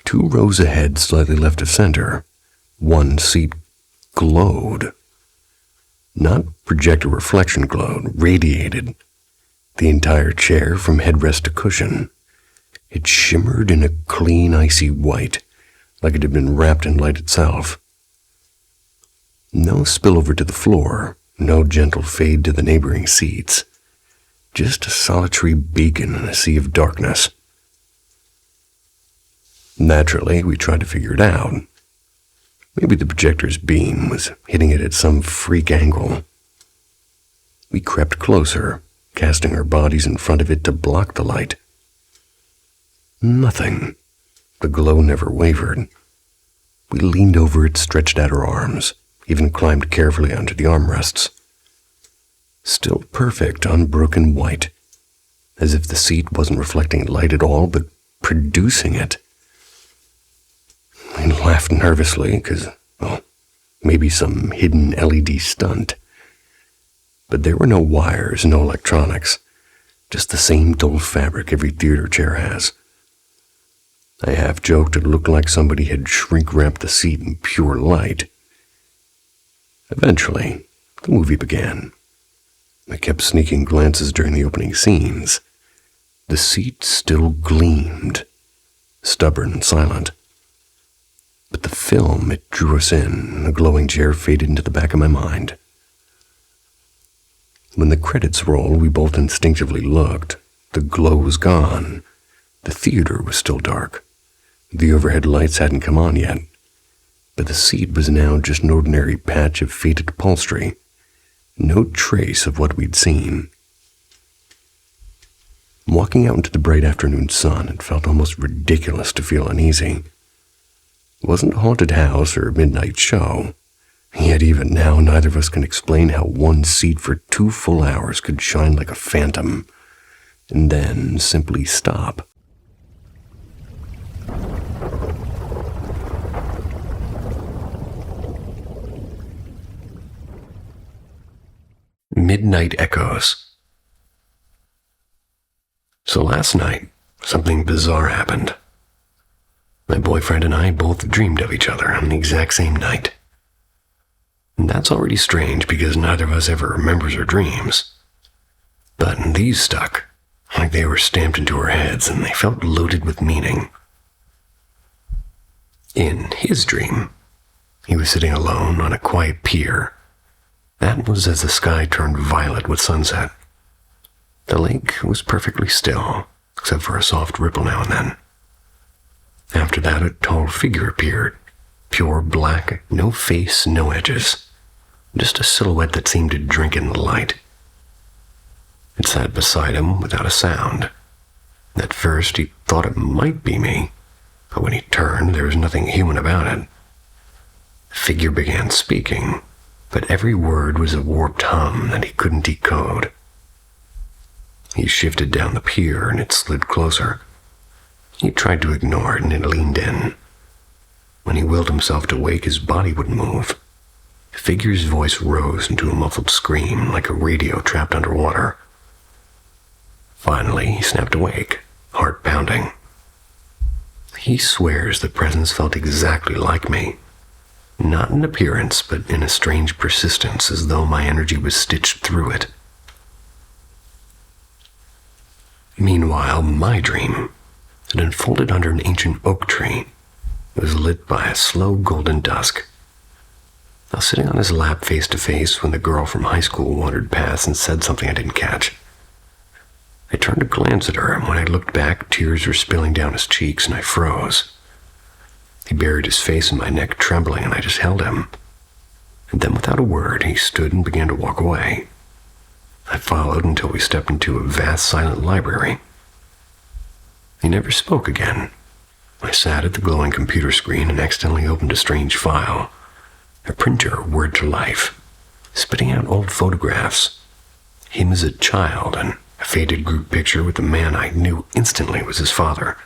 2 rows ahead, slightly left of center, one seat glowed. Not projector reflection glowed, radiated. The entire chair from headrest to cushion. It shimmered in a clean, icy white, like it had been wrapped in light itself. No spillover to the floor, no gentle fade to the neighboring seats. Just a solitary beacon in a sea of darkness. Naturally, we tried to figure it out. Maybe the projector's beam was hitting it at some freak angle. We crept closer, casting our bodies in front of it to block the light. Nothing. The glow never wavered. We leaned over it, stretched out our arms, even climbed carefully onto the armrests. Still perfect, unbroken white, as if the seat wasn't reflecting light at all, but producing it. We laughed nervously, because, well, maybe some hidden LED stunt. But there were no wires, no electronics, just the same dull fabric every theater chair has. I half joked it looked like somebody had shrink-wrapped the seat in pure light. Eventually, the movie began. I kept sneaking glances during the opening scenes. The seat still gleamed, stubborn and silent. But the film, it drew us in, and the glowing chair faded into the back of my mind. When the credits rolled, we both instinctively looked. The glow was gone. The theater was still dark. The overhead lights hadn't come on yet. But the seat was now just an ordinary patch of faded upholstery. No trace of what we'd seen. Walking out into the bright afternoon sun, it felt almost ridiculous to feel uneasy. It wasn't a haunted house or a midnight show, yet even now neither of us can explain how one seat for 2 full hours could shine like a phantom, and then simply stop. Midnight Echoes. So last night, something bizarre happened. My boyfriend and I both dreamed of each other on the exact same night. And that's already strange because neither of us ever remembers our dreams. But these stuck, like they were stamped into our heads, and they felt loaded with meaning. In his dream, he was sitting alone on a quiet pier. That was as the sky turned violet with sunset. The lake was perfectly still, except for a soft ripple now and then. After that, a tall figure appeared, pure black, no face, no edges, just a silhouette that seemed to drink in the light. It sat beside him without a sound. At first, he thought it might be me, but when he turned, there was nothing human about it. The figure began speaking, but every word was a warped hum that he couldn't decode. He shifted down the pier and it slid closer. He tried to ignore it and it leaned in. When he willed himself to wake, his body wouldn't move. The figure's voice rose into a muffled scream like a radio trapped underwater. Finally, he snapped awake, heart pounding. He swears the presence felt exactly like me. Not in appearance, but in a strange persistence, as though my energy was stitched through it. Meanwhile, my dream had unfolded under an ancient oak tree. It was lit by a slow golden dusk. I was sitting on his lap face to face when the girl from high school wandered past and said something I didn't catch. I turned to glance at her, and when I looked back, tears were spilling down his cheeks, and I froze. He buried his face in my neck, trembling, and I just held him. And then without a word, he stood and began to walk away. I followed until we stepped into a vast, silent library. He never spoke again. I sat at the glowing computer screen and accidentally opened a strange file. A printer, word to life, spitting out old photographs. him as a child and a faded group picture with a man I knew instantly was his father.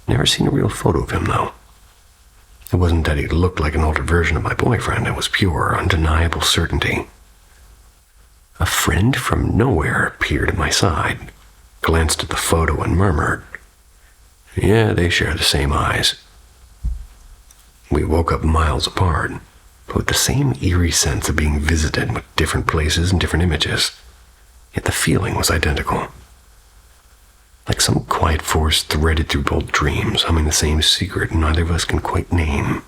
Never seen a real photo of him, though. It wasn't that he looked like an altered version of my boyfriend. It was pure, undeniable certainty. A friend from nowhere appeared at my side, glanced at the photo and murmured, "Yeah, they share the same eyes." We woke up miles apart, but with the same eerie sense of being visited with different places and different images. Yet the feeling was identical. Like some quiet force threaded through both dreams, humming the same secret neither of us can quite name.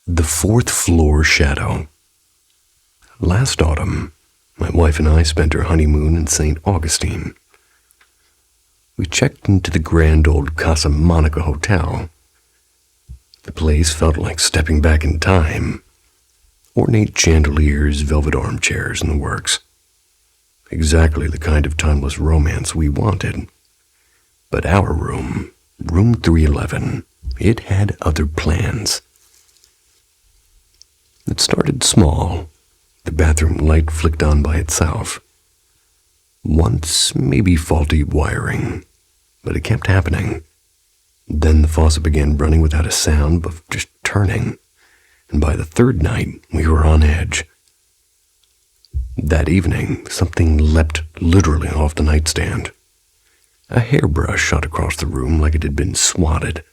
The fourth floor shadow. Last autumn, my wife and I spent our honeymoon in St. Augustine. We checked into the grand old Casa Monica Hotel. The place felt like stepping back in time. Ornate chandeliers, velvet armchairs, and the works. Exactly the kind of timeless romance we wanted. But our room, room 311, it had other plans. It started small, the bathroom light flicked on by itself. Once, maybe faulty wiring, but it kept happening. Then the faucet began running without a sound, but just turning. And by the third night, we were on edge. That evening, something leapt literally off the nightstand. A hairbrush shot across the room like it had been swatted.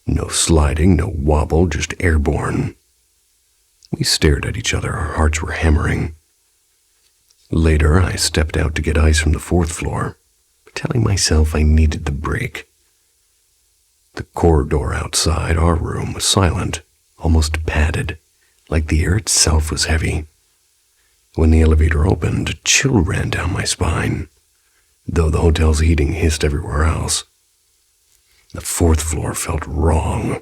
No sliding, no wobble, just airborne. We stared at each other, our hearts were hammering. Later, I stepped out to get ice from the fourth floor, telling myself I needed the break. The corridor outside our room was silent, almost padded, like the air itself was heavy. When the elevator opened, a chill ran down my spine, though the hotel's heating hissed everywhere else. The fourth floor felt wrong.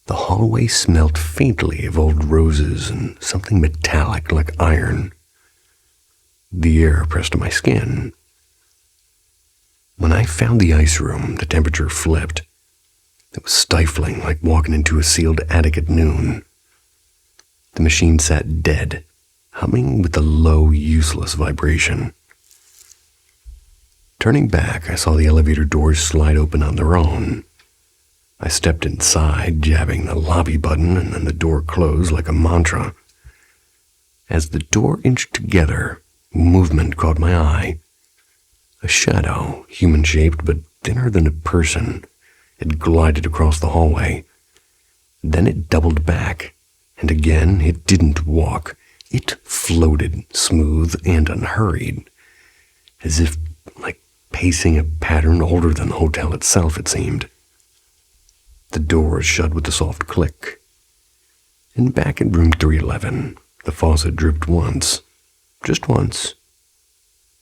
The hallway smelt faintly of old roses and something metallic like iron. The air pressed to my skin. When I found the ice room, the temperature flipped. It was stifling, like walking into a sealed attic at noon. The machine sat dead, humming with a low, useless vibration. Turning back, I saw the elevator doors slide open on their own. I stepped inside, jabbing the lobby button, and then the door closed like a mantra. As the door inched together, movement caught my eye. A shadow, human-shaped but thinner than a person, had glided across the hallway. Then it doubled back, and again it didn't walk. It floated, smooth and unhurried, as if, like pacing a pattern older than the hotel itself, it seemed. The door shut with a soft click. And back in room 311, the faucet dripped once. Just once.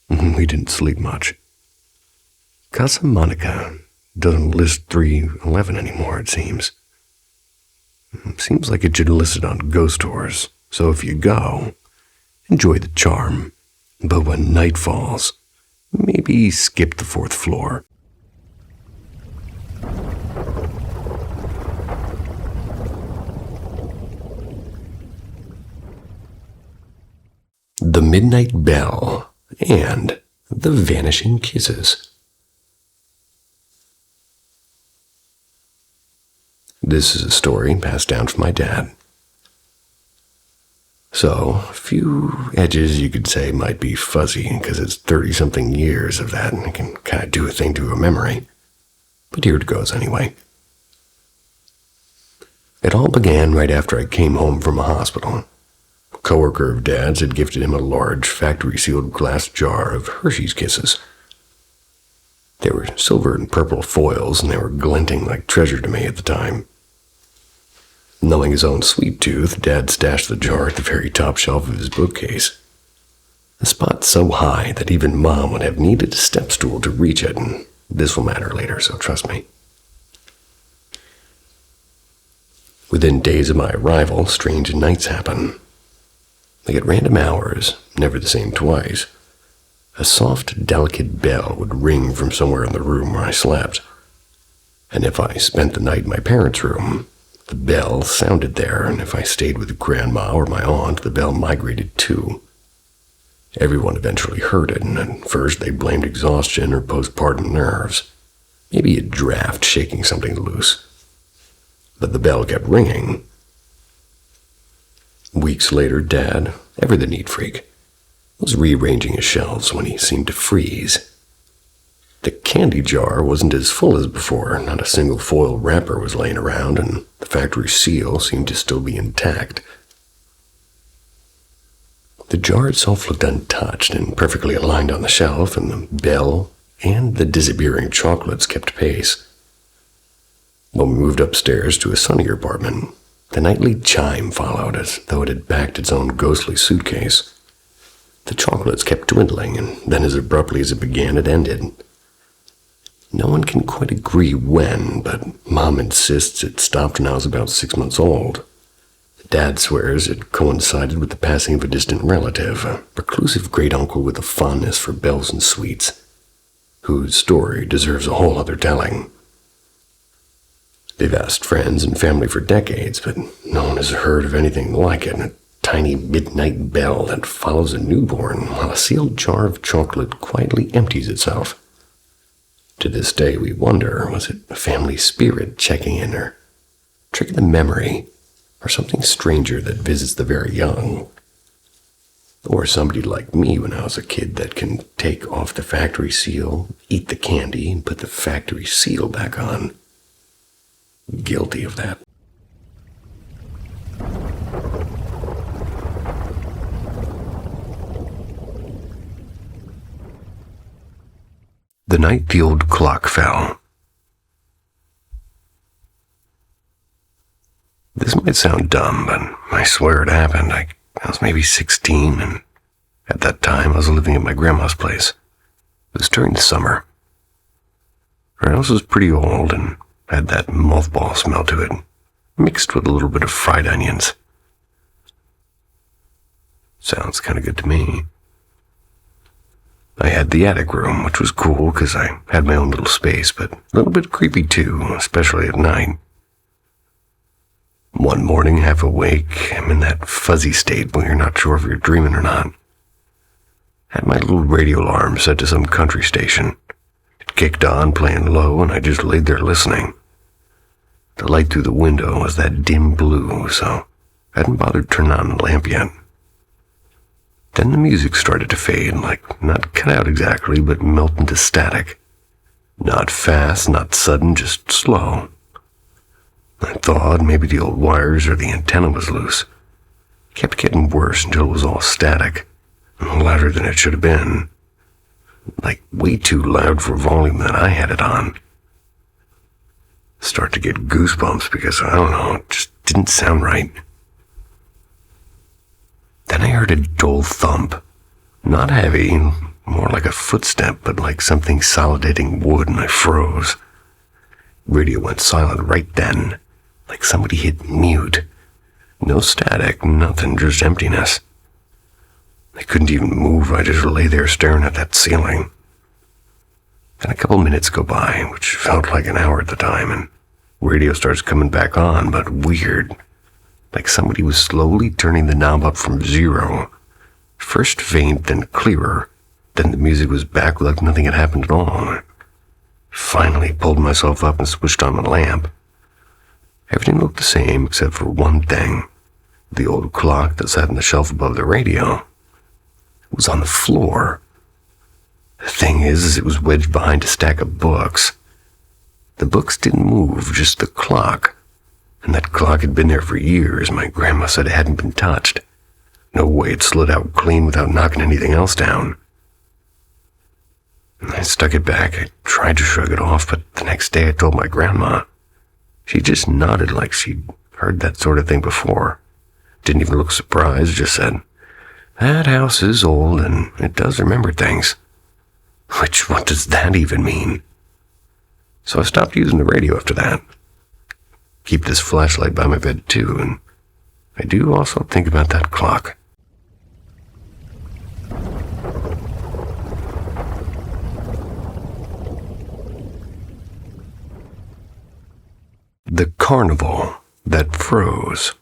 We didn't sleep much. Casa Monica doesn't list 311 anymore, it seems. Seems like it should list it on ghost tours, so if you go, enjoy the charm. But when night falls, maybe skip the fourth floor. The Midnight Bell, and the Vanishing Kisses. This is a story passed down from my dad. So, a few edges you could say might be fuzzy, because it's 30-something years of that, and it can kind of do a thing to a memory. But here it goes anyway. It all began right after I came home from a hospital. A coworker of Dad's had gifted him a large, factory-sealed glass jar of Hershey's Kisses. They were silver and purple foils, and they were glinting like treasure to me at the time. Knowing his own sweet tooth, Dad stashed the jar at the very top shelf of his bookcase. A spot so high that even Mom would have needed a step stool to reach it, and this will matter later, so trust me. Within days of my arrival, strange nights happen. Like at random hours, never the same twice, a soft, delicate bell would ring from somewhere in the room where I slept. And if I spent the night in my parents' room, the bell sounded there, and if I stayed with Grandma or my aunt, the bell migrated too. Everyone eventually heard it, and at first they blamed exhaustion or postpartum nerves. Maybe a draft shaking something loose. But the bell kept ringing. Weeks later, Dad, ever the neat freak, was rearranging his shelves when he seemed to freeze. The candy jar wasn't as full as before. Not a single foil wrapper was laying around, and the factory seal seemed to still be intact. The jar itself looked untouched and perfectly aligned on the shelf, and the bell and the disappearing chocolates kept pace. When we moved upstairs to a sunnier apartment, the nightly chime followed as though it had packed its own ghostly suitcase. The chocolates kept dwindling, and then as abruptly as it began, it ended. No one can quite agree when, but Mom insists it stopped when I was about 6 months old. Dad swears it coincided with the passing of a distant relative, a reclusive great-uncle with a fondness for bells and sweets, whose story deserves a whole other telling. They've asked friends and family for decades, but no one has heard of anything like it. A tiny midnight bell that follows a newborn while a sealed jar of chocolate quietly empties itself. To this day, we wonder, was it a family spirit checking in, or trick of the memory, or something stranger that visits the very young? Or somebody like me when I was a kid that can take off the factory seal, eat the candy, and put the factory seal back on. Guilty of that. The night the old clock fell. This might sound dumb, but I swear it happened. I was maybe 16, and at that time I was living at my grandma's place. It was during the summer. Her house was pretty old and had that mothball smell to it, mixed with a little bit of fried onions. Sounds kind of good to me. I had the attic room, which was cool because I had my own little space, but a little bit creepy too, especially at night. One morning, half awake, I'm in that fuzzy state where you're not sure if you're dreaming or not. Had my little radio alarm set to some country station. It kicked on, playing low, and I just laid there listening. The light through the window was that dim blue, so I hadn't bothered turning on the lamp yet. Then the music started to fade, like not cut out exactly, but melt into static. Not fast, not sudden, just slow. I thought maybe the old wires or the antenna was loose. It kept getting worse until it was all static, and louder than it should have been. Like way too loud for volume that I had it on. Start to get goosebumps because, I don't know, it just didn't sound right. Then I heard a dull thump. Not heavy, more like a footstep, but like something solid hitting wood, and I froze. Radio went silent right then, like somebody hit mute. No static, nothing, just emptiness. I couldn't even move, I just lay there staring at that ceiling. Then a couple minutes go by, which felt like an hour at the time, and radio starts coming back on, but weird. Like somebody was slowly turning the knob up from 0. First faint, then clearer. Then the music was back like nothing had happened at all. I finally pulled myself up and switched on the lamp. Everything looked the same except for one thing. The old clock that sat on the shelf above the radio. It was on the floor. The thing is it was wedged behind a stack of books. The books didn't move, just the clock. And that clock had been there for years. My grandma said it hadn't been touched. No way it slid out clean without knocking anything else down. I stuck it back. I tried to shrug it off, but the next day I told my grandma. She just nodded like she'd heard that sort of thing before. Didn't even look surprised, just said, "That house is old and it does remember things." Which, what does that even mean? So I stopped using the radio after that. Keep this flashlight by my bed too, and I do also think about that clock. The carnival that froze.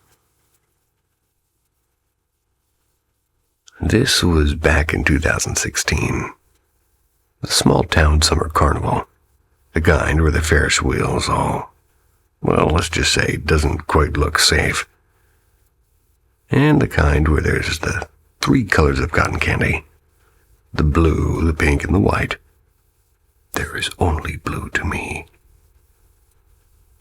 This was back in 2016. A small-town summer carnival. The kind where the Ferris wheels all, well, let's just say, doesn't quite look safe. And the kind where there's the 3 colors of cotton candy. The blue, the pink, and the white. There is only blue to me.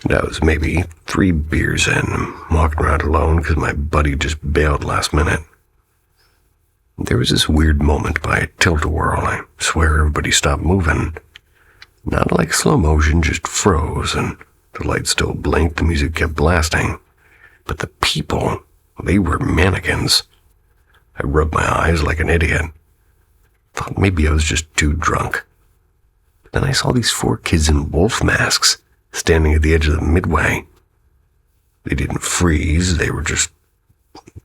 And I was maybe 3 beers in, walking around alone because my buddy just bailed last minute. There was this weird moment by a tilt-a-whirl. I swear everybody stopped moving. Not like slow motion, just froze, and the lights still blinked, the music kept blasting. But the people, they were mannequins. I rubbed my eyes like an idiot. Thought maybe I was just too drunk. But then I saw these 4 kids in wolf masks standing at the edge of the midway. They didn't freeze, they were just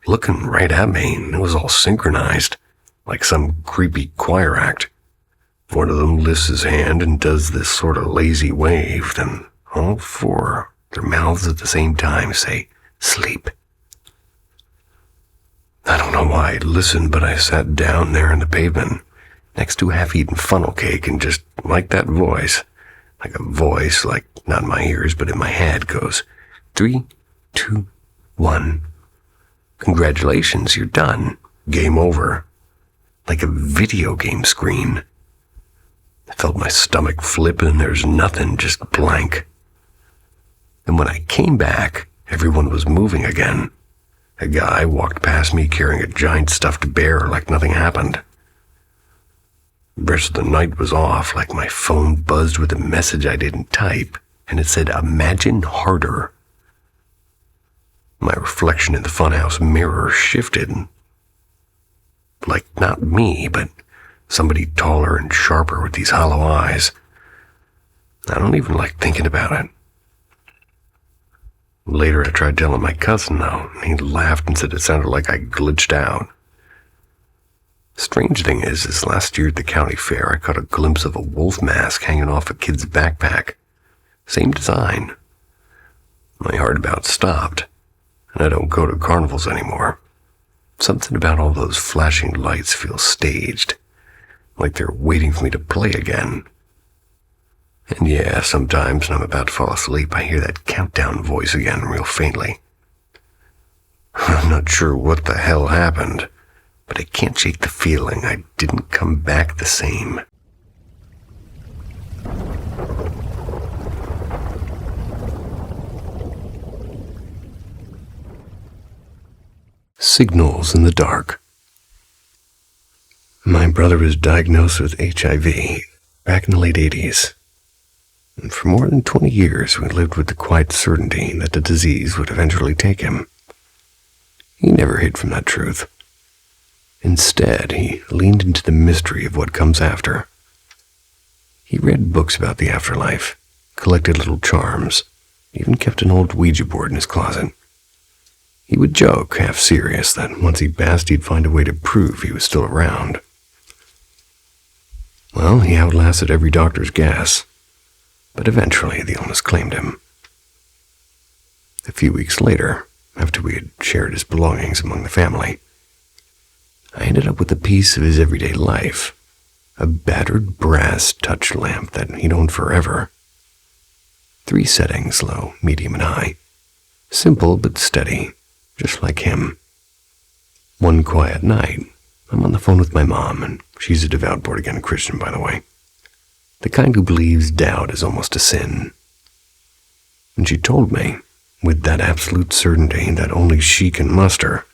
looking right at me, and it was all synchronized, like some creepy choir act. One of them lifts his hand and does this sort of lazy wave, then all 4, their mouths at the same time, say, "Sleep." I don't know why I listened, but I sat down there in the pavement, next to a half-eaten funnel cake, and just like that voice, like not in my ears, but in my head, goes, 3, 2, 1. Congratulations, you're done. Game over. Like a video game screen. I felt my stomach flip and there's nothing, just blank. And when I came back, everyone was moving again. A guy walked past me carrying a giant stuffed bear like nothing happened. The rest of the night was off, like my phone buzzed with a message I didn't type, and it said, "Imagine harder." My reflection in the funhouse mirror shifted. Like not me, but somebody taller and sharper with these hollow eyes. I don't even like thinking about it. Later I tried telling my cousin, though, and he laughed and said it sounded like I glitched out. Strange thing is last year at the county fair I caught a glimpse of a wolf mask hanging off a kid's backpack. Same design. My heart about stopped. And I don't go to carnivals anymore. Something about all those flashing lights feels staged, like they're waiting for me to play again. And yeah, sometimes when I'm about to fall asleep, I hear that countdown voice again real faintly. I'm not sure what the hell happened, but I can't shake the feeling I didn't come back the same. Signals in the dark. My brother was diagnosed with HIV back in the late 80s. And for more than 20 years, we lived with the quiet certainty that the disease would eventually take him. He never hid from that truth. Instead, he leaned into the mystery of what comes after. He read books about the afterlife, collected little charms, even kept an old Ouija board in his closet. He would joke, half serious, that once he passed, he'd find a way to prove he was still around. Well, he outlasted every doctor's guess, but eventually the illness claimed him. A few weeks later, after we had shared his belongings among the family, I ended up with a piece of his everyday life, a battered brass touch lamp that he'd owned forever. 3 settings, low, medium, and high. Simple but steady. Just like him. One quiet night, I'm on the phone with my mom, and she's a devout born-again Christian, by the way. The kind who believes doubt is almost a sin. And she told me, with that absolute certainty that only she can muster,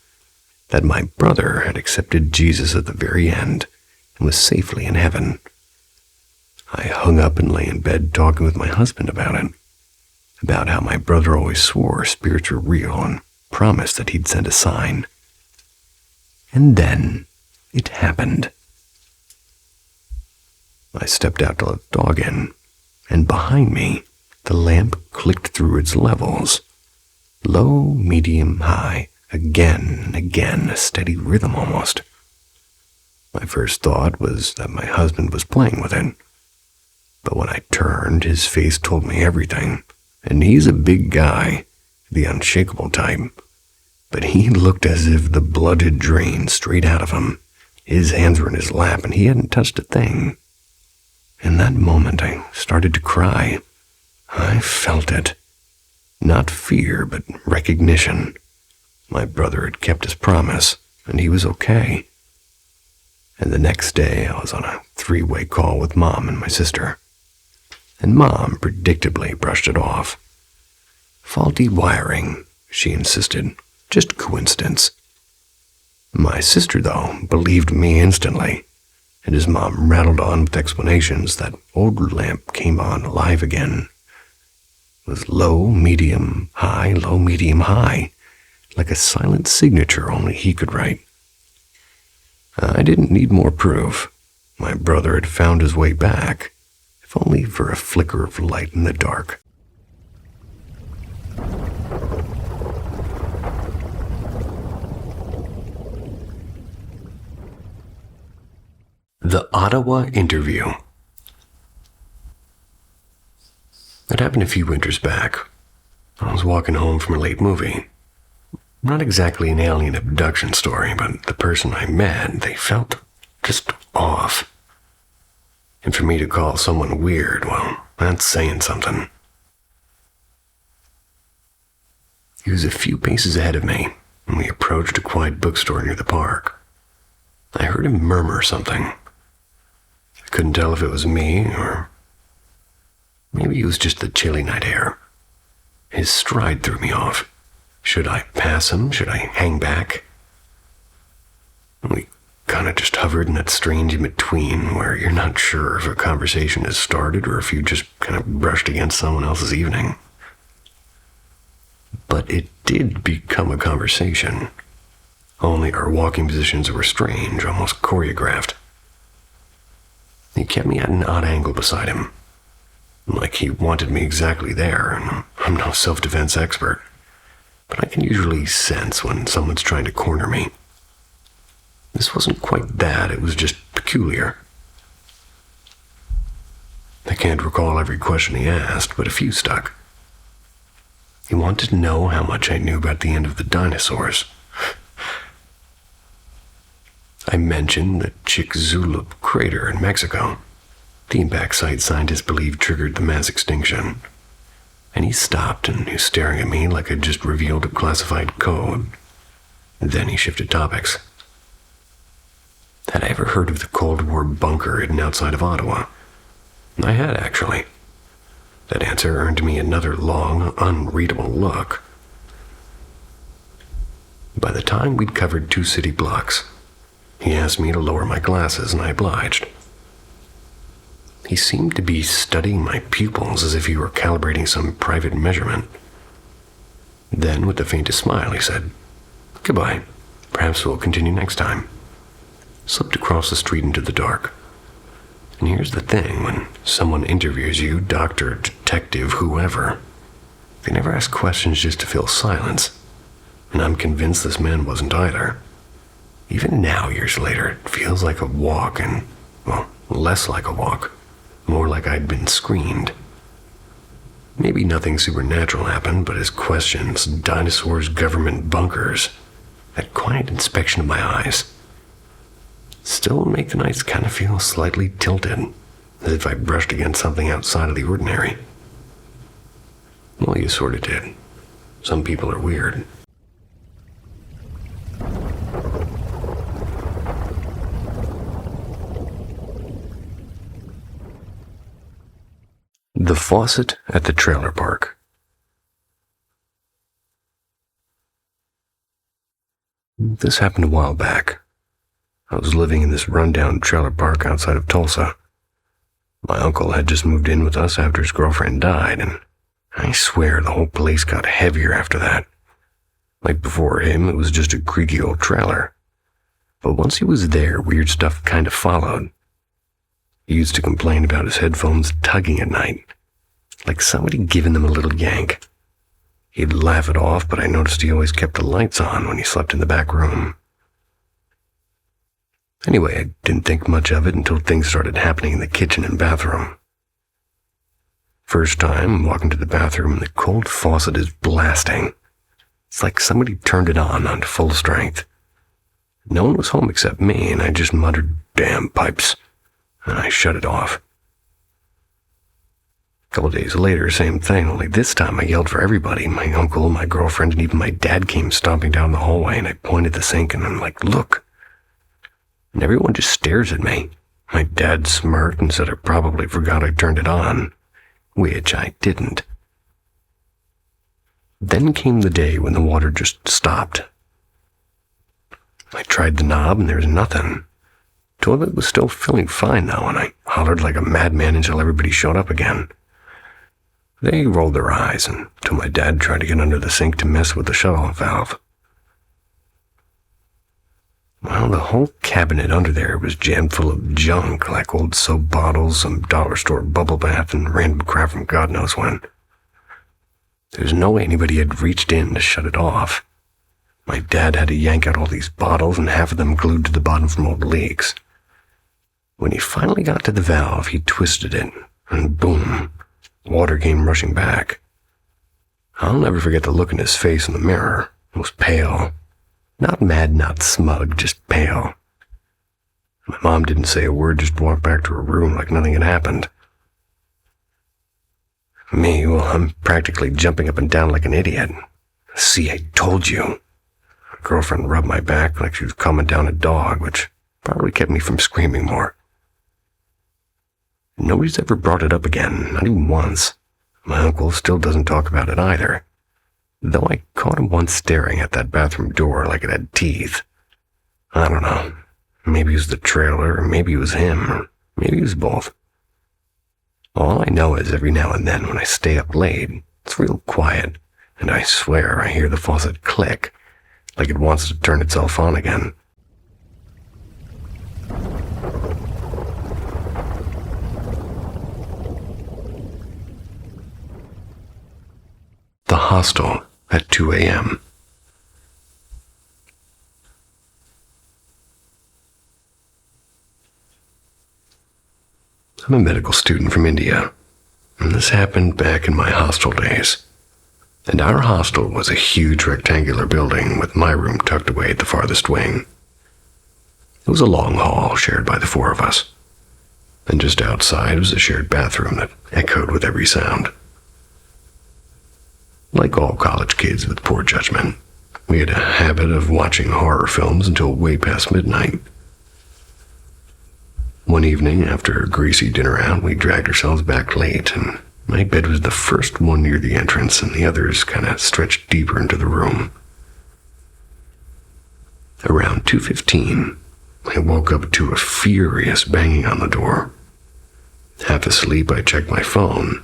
that my brother had accepted Jesus at the very end and was safely in heaven. I hung up and lay in bed talking with my husband about it, about how my brother always swore spirits were real and promised that he'd send a sign. And then it happened. I stepped out to let the dog in, and behind me, the lamp clicked through its levels. Low, medium, high, again and again, a steady rhythm almost. My first thought was that my husband was playing with it. But when I turned, his face told me everything, And he's a big guy, the unshakable type. But he looked as if the blood had drained straight out of him. His hands were in his lap and he hadn't touched a thing. In that moment, I started to cry. I felt it. Not fear, but recognition. My brother had kept his promise, and he was okay. And the next day, I was on a 3-way call with Mom and my sister. And Mom predictably brushed it off. Faulty wiring, she insisted. Just coincidence. My sister, though, believed me instantly. And as Mom rattled on with explanations, that old lamp came on alive again. It was low, medium, high, low, medium, high, like a silent signature only he could write. I didn't need more proof. My brother had found his way back, if only for a flicker of light in the dark. The Ottawa Interview. It happened a few winters back. I was walking home from a late movie. Not exactly an alien abduction story, but the person I met, they felt just off. And for me to call someone weird, well, that's saying something. He was a few paces ahead of me, and we approached a quiet bookstore near the park. I heard him murmur something. I couldn't tell if it was me, or maybe it was just the chilly night air. His stride threw me off. Should I pass him? Should I hang back? We kind of just hovered in that strange in-between where you're not sure if a conversation has started or if you just kind of brushed against someone else's evening. But it did become a conversation. Only our walking positions were strange, almost choreographed. He kept me at an odd angle beside him, like he wanted me exactly there, and I'm no self-defense expert. But I can usually sense when someone's trying to corner me. This wasn't quite that, it was just peculiar. I can't recall every question he asked, but a few stuck. He wanted to know how much I knew about the end of the dinosaurs. I mentioned the Chicxulub crater in Mexico. The impact site scientists believe triggered the mass extinction. And he stopped and he was staring at me like I'd just revealed a classified code. Then he shifted topics. Had I ever heard of the Cold War bunker hidden outside of Ottawa? I had, actually. That answer earned me another long, unreadable look. By the time we'd covered 2 city blocks, he asked me to lower my glasses and I obliged. He seemed to be studying my pupils as if he were calibrating some private measurement. Then, with the faintest smile, he said, "Goodbye. Perhaps we'll continue next time." Slipped across the street into the dark. And here's the thing, when someone interviews you, doctor, detective, whoever, they never ask questions just to fill silence. And I'm convinced this man wasn't either. Even now, years later, it feels like a walk and, well, less like a walk. More like I'd been screened. Maybe nothing supernatural happened, but his questions, dinosaurs, government, bunkers, that quiet inspection of my eyes, still make the nights kind of feel slightly tilted, as if I brushed against something outside of the ordinary. Well, you sort of did. Some people are weird. The faucet at the trailer park. This happened a while back. I was living in this rundown trailer park outside of Tulsa. My uncle had just moved in with us after his girlfriend died, and I swear the whole place got heavier after that. Like before him, it was just a creaky old trailer. But once he was there, weird stuff kind of followed. He used to complain about his headphones tugging at night, like somebody giving them a little yank. He'd laugh it off, but I noticed he always kept the lights on when he slept in the back room. Anyway, I didn't think much of it until things started happening in the kitchen and bathroom. First time, I'm walking to the bathroom and the cold faucet is blasting. It's like somebody turned it on full strength. No one was home except me, and I just muttered, "Damn pipes," and I shut it off. A couple days later, same thing, only this time I yelled for everybody. My uncle, my girlfriend, and even my dad came stomping down the hallway, and I pointed the sink, and I'm like, "Look." And everyone just stares at me. My dad smirked and said I probably forgot I turned it on, which I didn't. Then came the day when the water just stopped. I tried the knob and there was nothing. Toilet was still filling fine though, and I hollered like a madman until everybody showed up again. They rolled their eyes until my dad tried to get under the sink to mess with the shut-off valve. Well, the whole cabinet under there was jammed full of junk, like old soap bottles, some dollar store bubble bath, and random crap from God knows when. There's no way anybody had reached in to shut it off. My dad had to yank out all these bottles, and half of them glued to the bottom from old leaks. When he finally got to the valve, he twisted it, and boom, water came rushing back. I'll never forget the look in his face in the mirror. It was pale. Not mad, not smug, just pale. My mom didn't say a word, just walked back to her room like nothing had happened. Me, well, I'm practically jumping up and down like an idiot. "See, I told you." My girlfriend rubbed my back like she was calming down a dog, which probably kept me from screaming more. Nobody's ever brought it up again, not even once. My uncle still doesn't talk about it either, though I caught him once staring at that bathroom door like it had teeth. I don't know. Maybe it was the trailer, or maybe it was him, or maybe it was both. All I know is every now and then when I stay up late, it's real quiet, and I swear I hear the faucet click, like it wants to turn itself on again. The hostel at 2 a.m. I'm a medical student from India, and this happened back in my hostel days. And our hostel was a huge rectangular building with my room tucked away at the farthest wing. It was a long hall shared by the four of us, and just outside was a shared bathroom that echoed with every sound. Like all college kids with poor judgment, we had a habit of watching horror films until way past midnight. One evening, after a greasy dinner out, we dragged ourselves back late, and my bed was the first one near the entrance, and the others kind of stretched deeper into the room. Around 2:15, I woke up to a furious banging on the door. Half asleep, I checked my phone,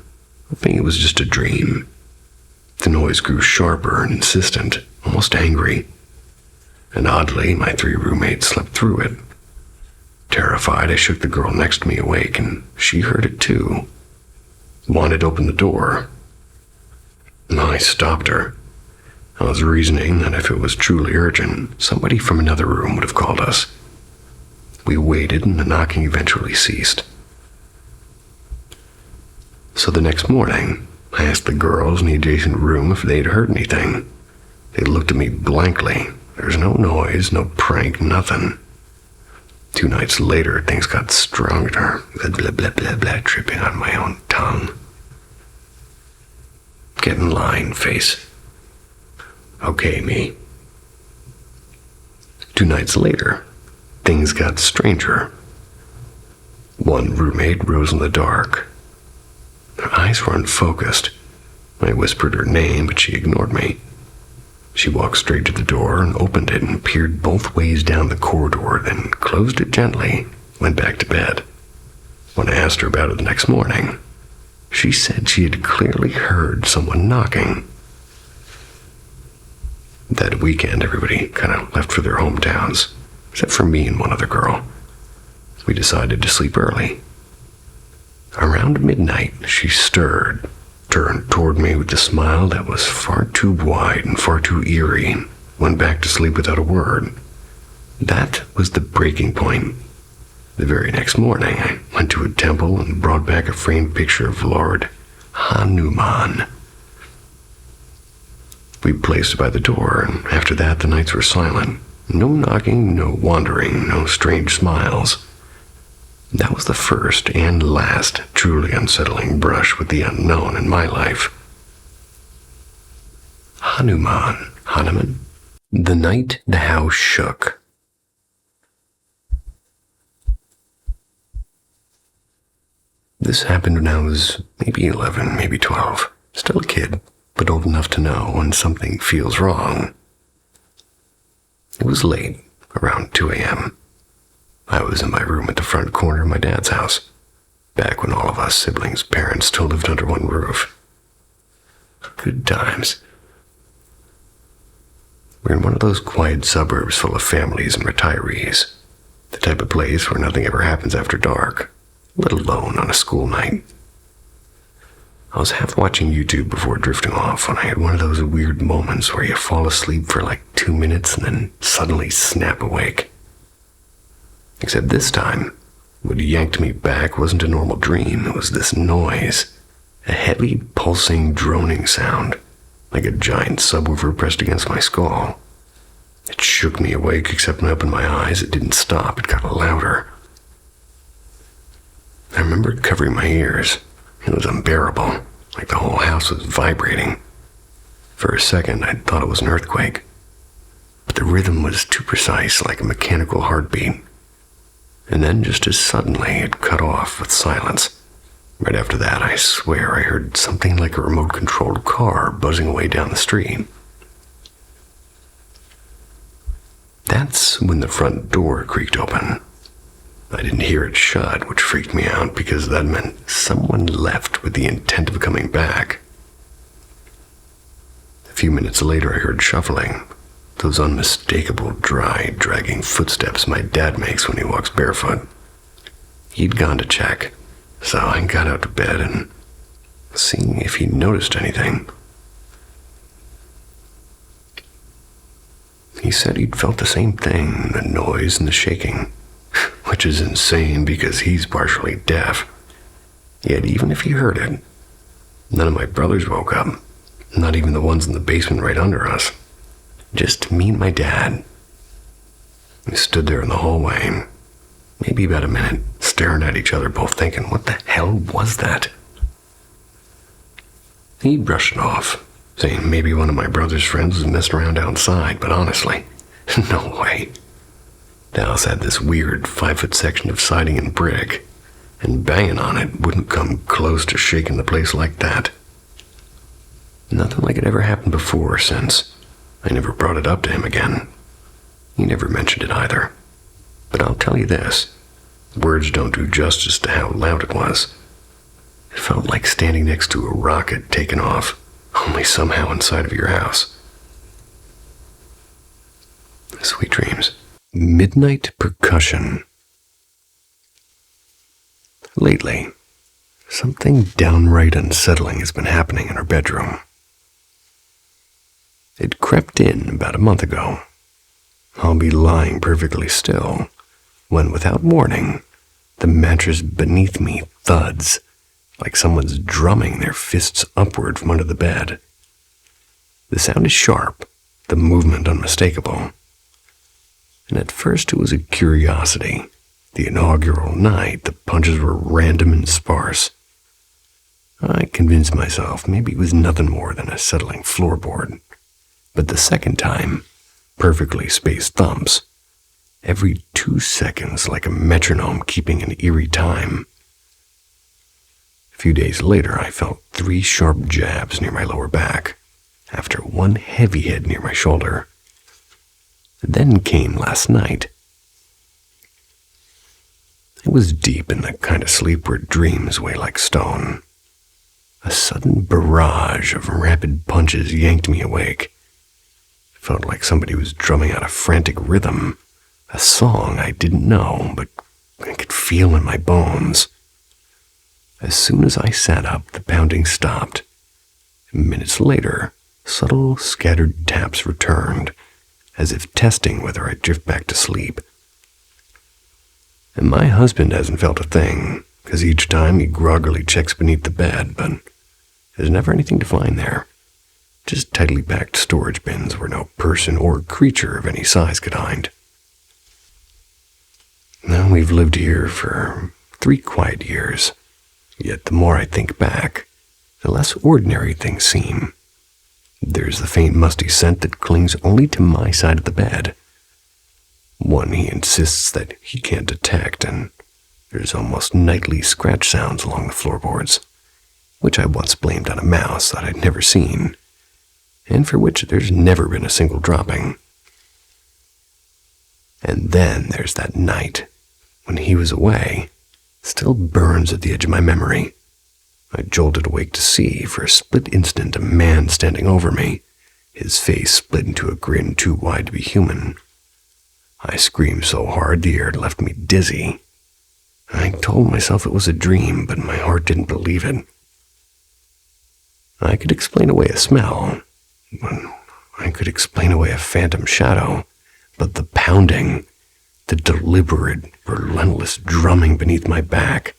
hoping it was just a dream. The noise grew sharper and insistent, almost angry, and oddly, my three roommates slept through it. Terrified, I shook the girl next to me awake, and she heard it too. Wanted to open the door. I stopped her. I was reasoning that if it was truly urgent, somebody from another room would have called us. We waited, and the knocking eventually ceased. So the next morning, I asked the girls in the adjacent room if they'd heard anything. They looked at me blankly. There was no noise, no prank, nothing. 2 nights later, things got stronger. Blah, blah, blah, blah, blah, tripping on my own tongue. Get in line, face. Okay, me. 2 nights later, things got stranger. One roommate rose in the dark. Her eyes were unfocused. I whispered her name, but she ignored me. She walked straight to the door and opened it and peered both ways down the corridor, then closed it gently, went back to bed. When I asked her about it the next morning, she said she had clearly heard someone knocking. That weekend, everybody kind of left for their hometowns, except for me and one other girl. We decided to sleep early. Around midnight, she stirred, turned toward me with a smile that was far too wide and far too eerie, and went back to sleep without a word. That was the breaking point. The very next morning, I went to a temple and brought back a framed picture of Lord Hanuman. We placed it by the door, and after that the nights were silent. No knocking, no wandering, no strange smiles. That was the first and last truly unsettling brush with the unknown in my life. Hanuman. The night the house shook. This happened when I was maybe 11, maybe 12. Still a kid, but old enough to know when something feels wrong. It was late, around 2 a.m. I was in my room at the front corner of my dad's house, back when all of us siblings' parents still lived under one roof. Good times. We're in one of those quiet suburbs full of families and retirees, the type of place where nothing ever happens after dark, let alone on a school night. I was half watching YouTube before drifting off when I had one of those weird moments where you fall asleep for like 2 minutes and then suddenly snap awake. Except this time, what yanked me back wasn't a normal dream. It was this noise, a heavy, pulsing, droning sound, like a giant subwoofer pressed against my skull. It shook me awake, except when I opened my eyes, it didn't stop. It got louder. I remember covering my ears. It was unbearable, like the whole house was vibrating. For a second, I thought it was an earthquake. But the rhythm was too precise, like a mechanical heartbeat. And then, just as suddenly, it cut off with silence. Right after that, I swear I heard something like a remote-controlled car buzzing away down the street. That's when the front door creaked open. I didn't hear it shut, which freaked me out because that meant someone left with the intent of coming back. A few minutes later, I heard shuffling, those unmistakable, dry, dragging footsteps my dad makes when he walks barefoot. He'd gone to check, so I got out of bed and seeing if he noticed anything. He said he'd felt the same thing, the noise and the shaking, which is insane because he's partially deaf. Yet even if he heard it, none of my brothers woke up, not even the ones in the basement right under us. Just me and my dad. We stood there in the hallway, maybe about a minute, staring at each other, both thinking, what the hell was that? He brushed it off, saying maybe one of my brother's friends was messing around outside, but honestly, no way. The house had this weird 5-foot section of siding and brick, and banging on it wouldn't come close to shaking the place like that. Nothing like it ever happened before or since. I never brought it up to him again. He never mentioned it either. But I'll tell you this, words don't do justice to how loud it was. It felt like standing next to a rocket taking off, only somehow inside of your house. Sweet dreams. Midnight percussion. Lately, something downright unsettling has been happening in our bedroom. It crept in about a month ago. I'll be lying perfectly still when, without warning, the mattress beneath me thuds like someone's drumming their fists upward from under the bed. The sound is sharp, the movement unmistakable. And at first it was a curiosity. The inaugural night, the punches were random and sparse. I convinced myself maybe it was nothing more than a settling floorboard. But the second time, perfectly spaced thumps, every 2 seconds like a metronome keeping an eerie time. A few days later, I felt 3 sharp jabs near my lower back, after one heavy hit near my shoulder. Then came last night. It was deep in the kind of sleep where dreams weigh like stone. A sudden barrage of rapid punches yanked me awake. It felt like somebody was drumming out a frantic rhythm, a song I didn't know, but I could feel in my bones. As soon as I sat up, the pounding stopped. Minutes later, subtle, scattered taps returned, as if testing whether I'd drift back to sleep. And my husband hasn't felt a thing, because each time he groggily checks beneath the bed, but There's never anything to find there. Just tightly packed storage bins where no person or creature of any size could hide. Now we've lived here for 3 quiet years, yet the more I think back, the less ordinary things seem. There's the faint musty scent that clings only to my side of the bed. One he insists that he can't detect, and there's almost nightly scratch sounds along the floorboards, which I once blamed on a mouse that I'd never seen, and for which there's never been a single dropping. And then there's that night, when he was away, still burns at the edge of my memory. I jolted awake to see, for a split instant, a man standing over me, his face split into a grin too wide to be human. I screamed so hard the air had left me dizzy. I told myself it was a dream, but my heart didn't believe it. I could explain away a smell. I could explain away a phantom shadow, but the pounding, the deliberate, relentless drumming beneath my back,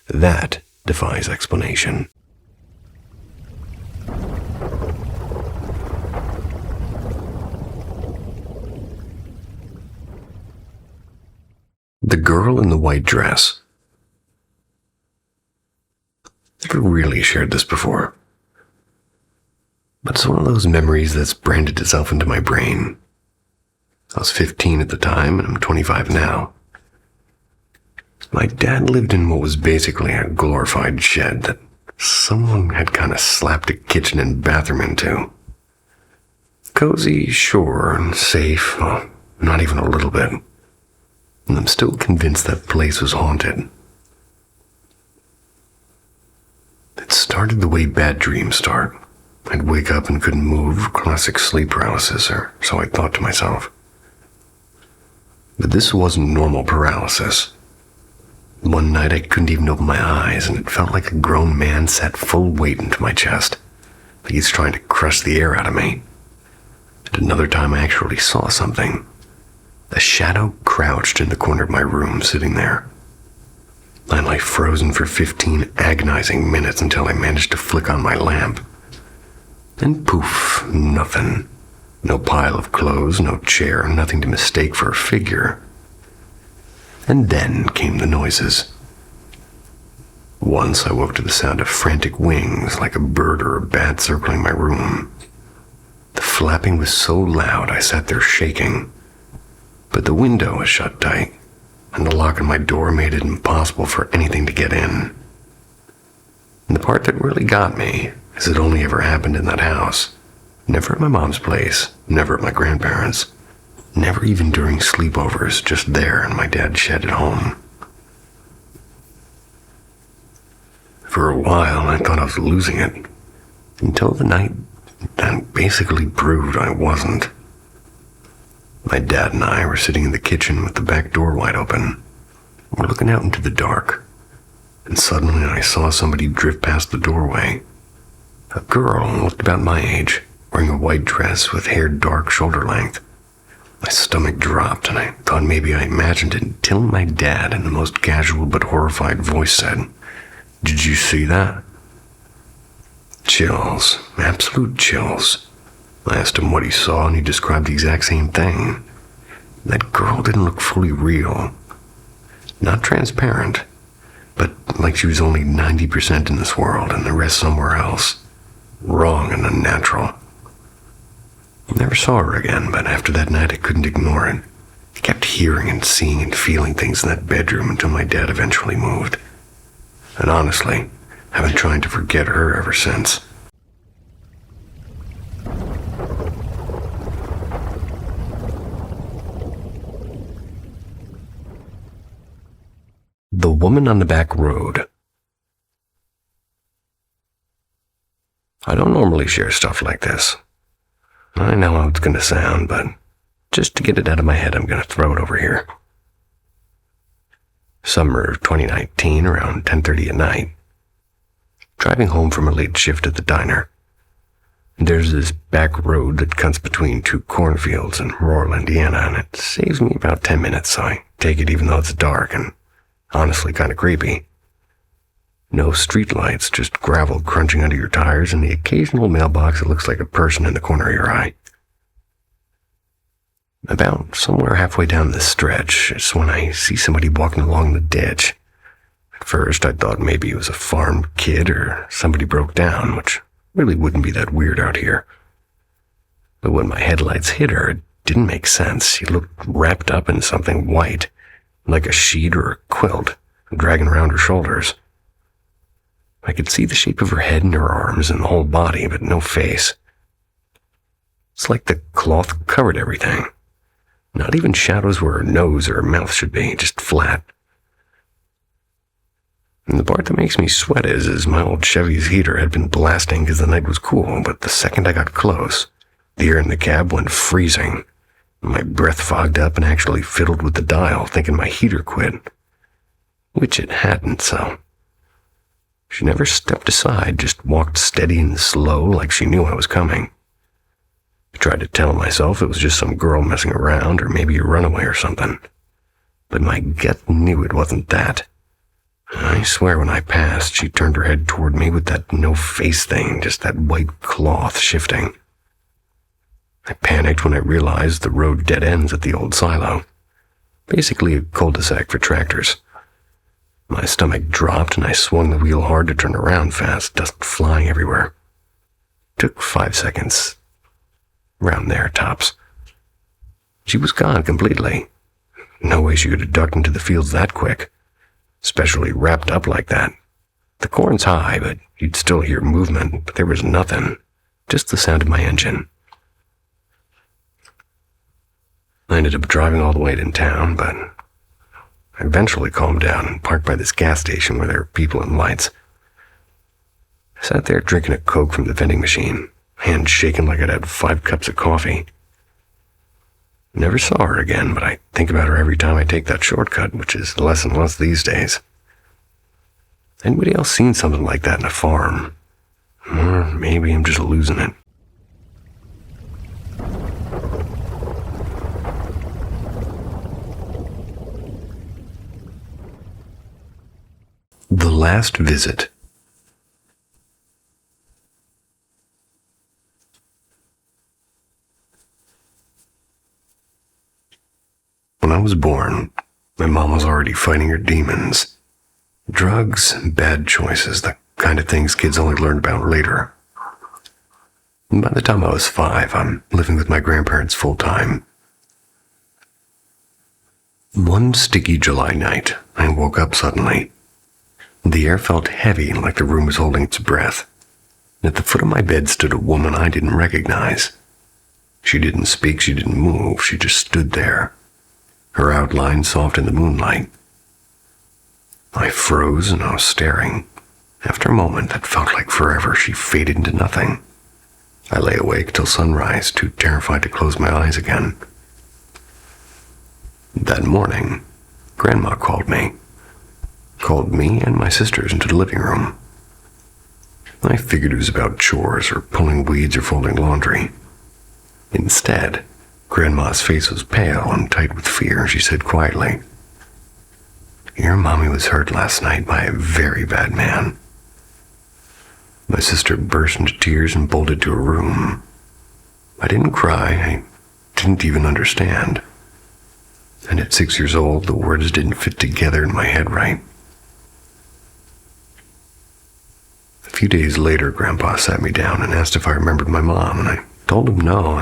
that defies explanation. The girl in the white dress. Never really shared this before, but it's one of those memories that's branded itself into my brain. I was 15 at the time, and I'm 25 now. My dad lived in what was basically a glorified shed that someone had kind of slapped a kitchen and bathroom into. Cozy, sure, and safe, well, not even a little bit. And I'm still convinced that place was haunted. It started the way bad dreams start. I'd wake up and couldn't move, classic sleep paralysis, or so I thought to myself. But this wasn't normal paralysis. One night I couldn't even open my eyes, and it felt like a grown man sat full weight into my chest, like he's trying to crush the air out of me. At another time I actually saw something. A shadow crouched in the corner of my room, sitting there. I lay frozen for 15 agonizing minutes until I managed to flick on my lamp. And poof, nothing. No pile of clothes, no chair, nothing to mistake for a figure. And then came the noises. Once I woke to the sound of frantic wings, like a bird or a bat circling my room. The flapping was so loud I sat there shaking. But the window was shut tight, and the lock on my door made it impossible for anything to get in. And the part that really got me is it only ever happened in that house. Never at my mom's place, never at my grandparents', never even during sleepovers, just there in my dad's shed at home. For a while, I thought I was losing it, until the night that basically proved I wasn't. My dad and I were sitting in the kitchen with the back door wide open. We're looking out into the dark, and suddenly I saw somebody drift past the doorway. A girl looked about my age, wearing a white dress with hair dark shoulder length. My stomach dropped, and I thought maybe I imagined it until my dad, in the most casual but horrified voice, said, "Did you see that?" Chills, absolute chills. I asked him what he saw, and he described the exact same thing. That girl didn't look fully real. Not transparent, but like she was only 90% in this world and the rest somewhere else. Wrong and unnatural. I never saw her again, but after that night I couldn't ignore it. I kept hearing and seeing and feeling things in that bedroom until my dad eventually moved. And honestly, I've been trying to forget her ever since. The Woman on the Back Road. I don't normally share stuff like this. I know how it's going to sound, but just to get it out of my head, I'm going to throw it over here. Summer of 2019, around 10:30 at night. Driving home from a late shift at the diner. There's this back road that cuts between 2 cornfields in rural Indiana, and it saves me about 10 minutes, so I take it even though it's dark and honestly kind of creepy. No streetlights, just gravel crunching under your tires and the occasional mailbox that looks like a person in the corner of your eye. About somewhere halfway down the stretch is when I see somebody walking along the ditch. At first, I thought maybe it was a farm kid or somebody broke down, which really wouldn't be that weird out here. But when my headlights hit her, it didn't make sense. She looked wrapped up in something white, like a sheet or a quilt, dragging around her shoulders. I could see the shape of her head and her arms and the whole body, but no face. It's like the cloth covered everything. Not even shadows where her nose or her mouth should be, just flat. And the part that makes me sweat is my old Chevy's heater had been blasting because the night was cool, but the second I got close, the air in the cab went freezing. My breath fogged up and actually fiddled with the dial, thinking my heater quit. Which it hadn't, so. She never stepped aside, just walked steady and slow like she knew I was coming. I tried to tell myself it was just some girl messing around or maybe a runaway or something. But my gut knew it wasn't that. I swear when I passed, she turned her head toward me with that no-face thing, just that white cloth shifting. I panicked when I realized the road dead ends at the old silo. Basically a cul-de-sac for tractors. My stomach dropped and I swung the wheel hard to turn around fast, dust flying everywhere. Took 5 seconds. Around there, tops. She was gone completely. No way she could have ducked into the fields that quick. Especially wrapped up like that. The corn's high, but you'd still hear movement, but there was nothing. Just the sound of my engine. I ended up driving all the way to town, but I eventually calmed down and parked by this gas station where there were people and lights. I sat there drinking a Coke from the vending machine, hand shaking like I'd had 5 cups of coffee. Never saw her again, but I think about her every time I take that shortcut, which is less and less these days. Anybody else seen something like that in a farm? Or maybe I'm just losing it. The Last Visit. When I was born, my mom was already fighting her demons. Drugs, bad choices, the kind of things kids only learn about later. And by the time I was 5, I'm living with my grandparents full-time. One sticky July night, I woke up suddenly. The air felt heavy, like the room was holding its breath. At the foot of my bed stood a woman I didn't recognize. She didn't speak, she didn't move, she just stood there. Her outline soft in the moonlight. I froze and I was staring. After a moment that felt like forever, she faded into nothing. I lay awake till sunrise, too terrified to close my eyes again. That morning, Grandma called me. Called me and my sisters into the living room. I figured it was about chores or pulling weeds or folding laundry. Instead, Grandma's face was pale and tight with fear. She said quietly, "Your mommy was hurt last night by a very bad man." My sister burst into tears and bolted to her room. I didn't cry. I didn't even understand. And at 6 years old, the words didn't fit together in my head right. A few days later, Grandpa sat me down and asked if I remembered my mom, and I told him no,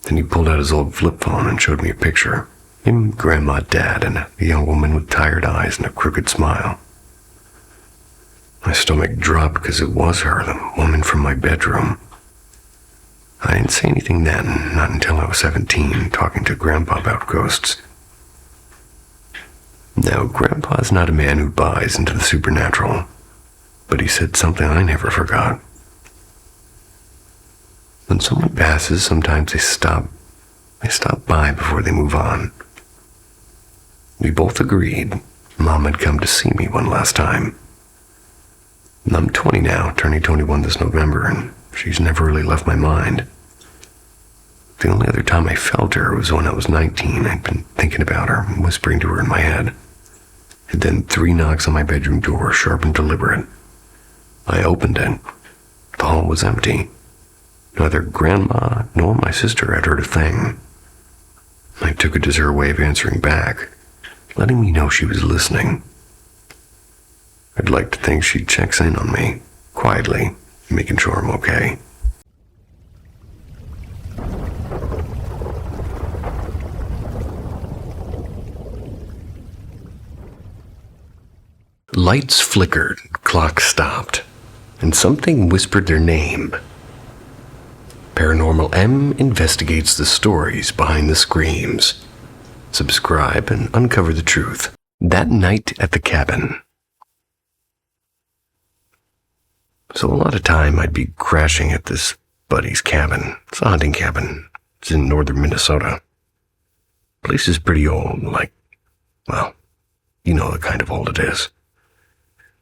Then he pulled out his old flip phone and showed me a picture. Him, Grandma, Dad, and a young woman with tired eyes and a crooked smile. My stomach dropped because it was her, the woman from my bedroom. I didn't say anything then, not until I was 17, talking to Grandpa about ghosts. Now, Grandpa's not a man who buys into the supernatural, but he said something I never forgot. When someone passes, sometimes they stop by before they move on. We both agreed Mom had come to see me one last time. I'm 20 now, turning 21 this November, and she's never really left my mind. The only other time I felt her was when I was 19. I'd been thinking about her, whispering to her in my head. and then 3 knocks on my bedroom door, sharp and deliberate. I opened it. The hall was empty. Neither Grandma nor my sister had heard a thing. I took it as her way of answering back, letting me know she was listening. I'd like to think she checks in on me, quietly, making sure I'm okay. Lights flickered, clock stopped, and something whispered their name. Paranormal M investigates the stories behind the screams. Subscribe and uncover the truth. That night at the cabin. So a lot of time I'd be crashing at this buddy's cabin. It's a hunting cabin. It's in northern Minnesota. Place is pretty old, well, you know the kind of old it is.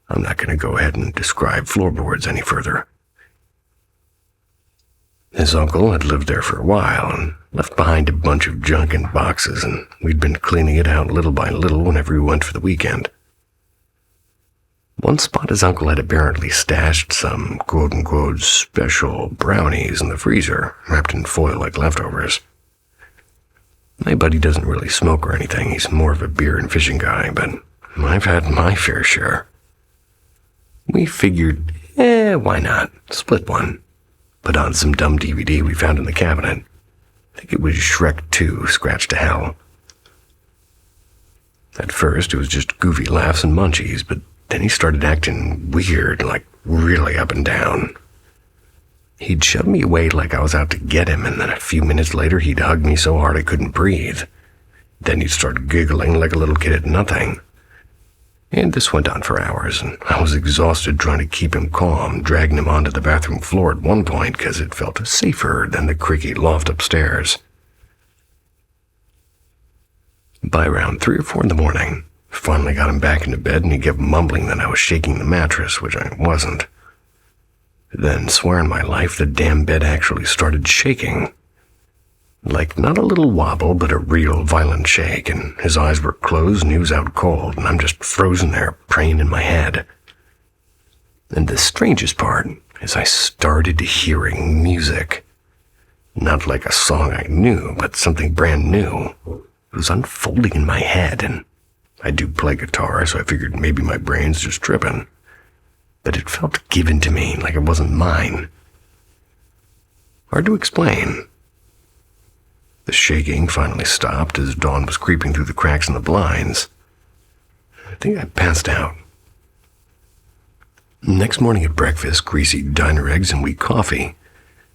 I'm not going to go ahead and describe floorboards any further. His uncle had lived there for a while and left behind a bunch of junk in boxes, and we'd been cleaning it out little by little whenever we went for the weekend. One spot his uncle had apparently stashed some quote-unquote special brownies in the freezer, wrapped in foil like leftovers. My buddy doesn't really smoke or anything. He's more of a beer and fishing guy, but I've had my fair share. We figured, why not? Split one. Put on some dumb DVD we found in the cabinet. I think it was Shrek 2, Scratch to Hell. At first, it was just goofy laughs and munchies, but then he started acting weird, like really up and down. He'd shove me away like I was out to get him, and then a few minutes later, he'd hug me so hard I couldn't breathe. Then he'd start giggling like a little kid at nothing. And this went on for hours, and I was exhausted trying to keep him calm, dragging him onto the bathroom floor at one point because it felt safer than the creaky loft upstairs. By around 3 or 4 in the morning, I finally got him back into bed, and he kept mumbling that I was shaking the mattress, which I wasn't. Then, swear on my life, the damn bed actually started shaking. Like not a little wobble, but a real violent shake, and his eyes were closed and he was out cold, and I'm just frozen there, praying in my head. And the strangest part is I started hearing music. Not like a song I knew, but something brand new. It was unfolding in my head, and I do play guitar, so I figured maybe my brain's just tripping. But it felt given to me, like it wasn't mine. Hard to explain. The shaking finally stopped as dawn was creeping through the cracks in the blinds. I think I passed out. Next morning at breakfast, greasy diner eggs and weak coffee.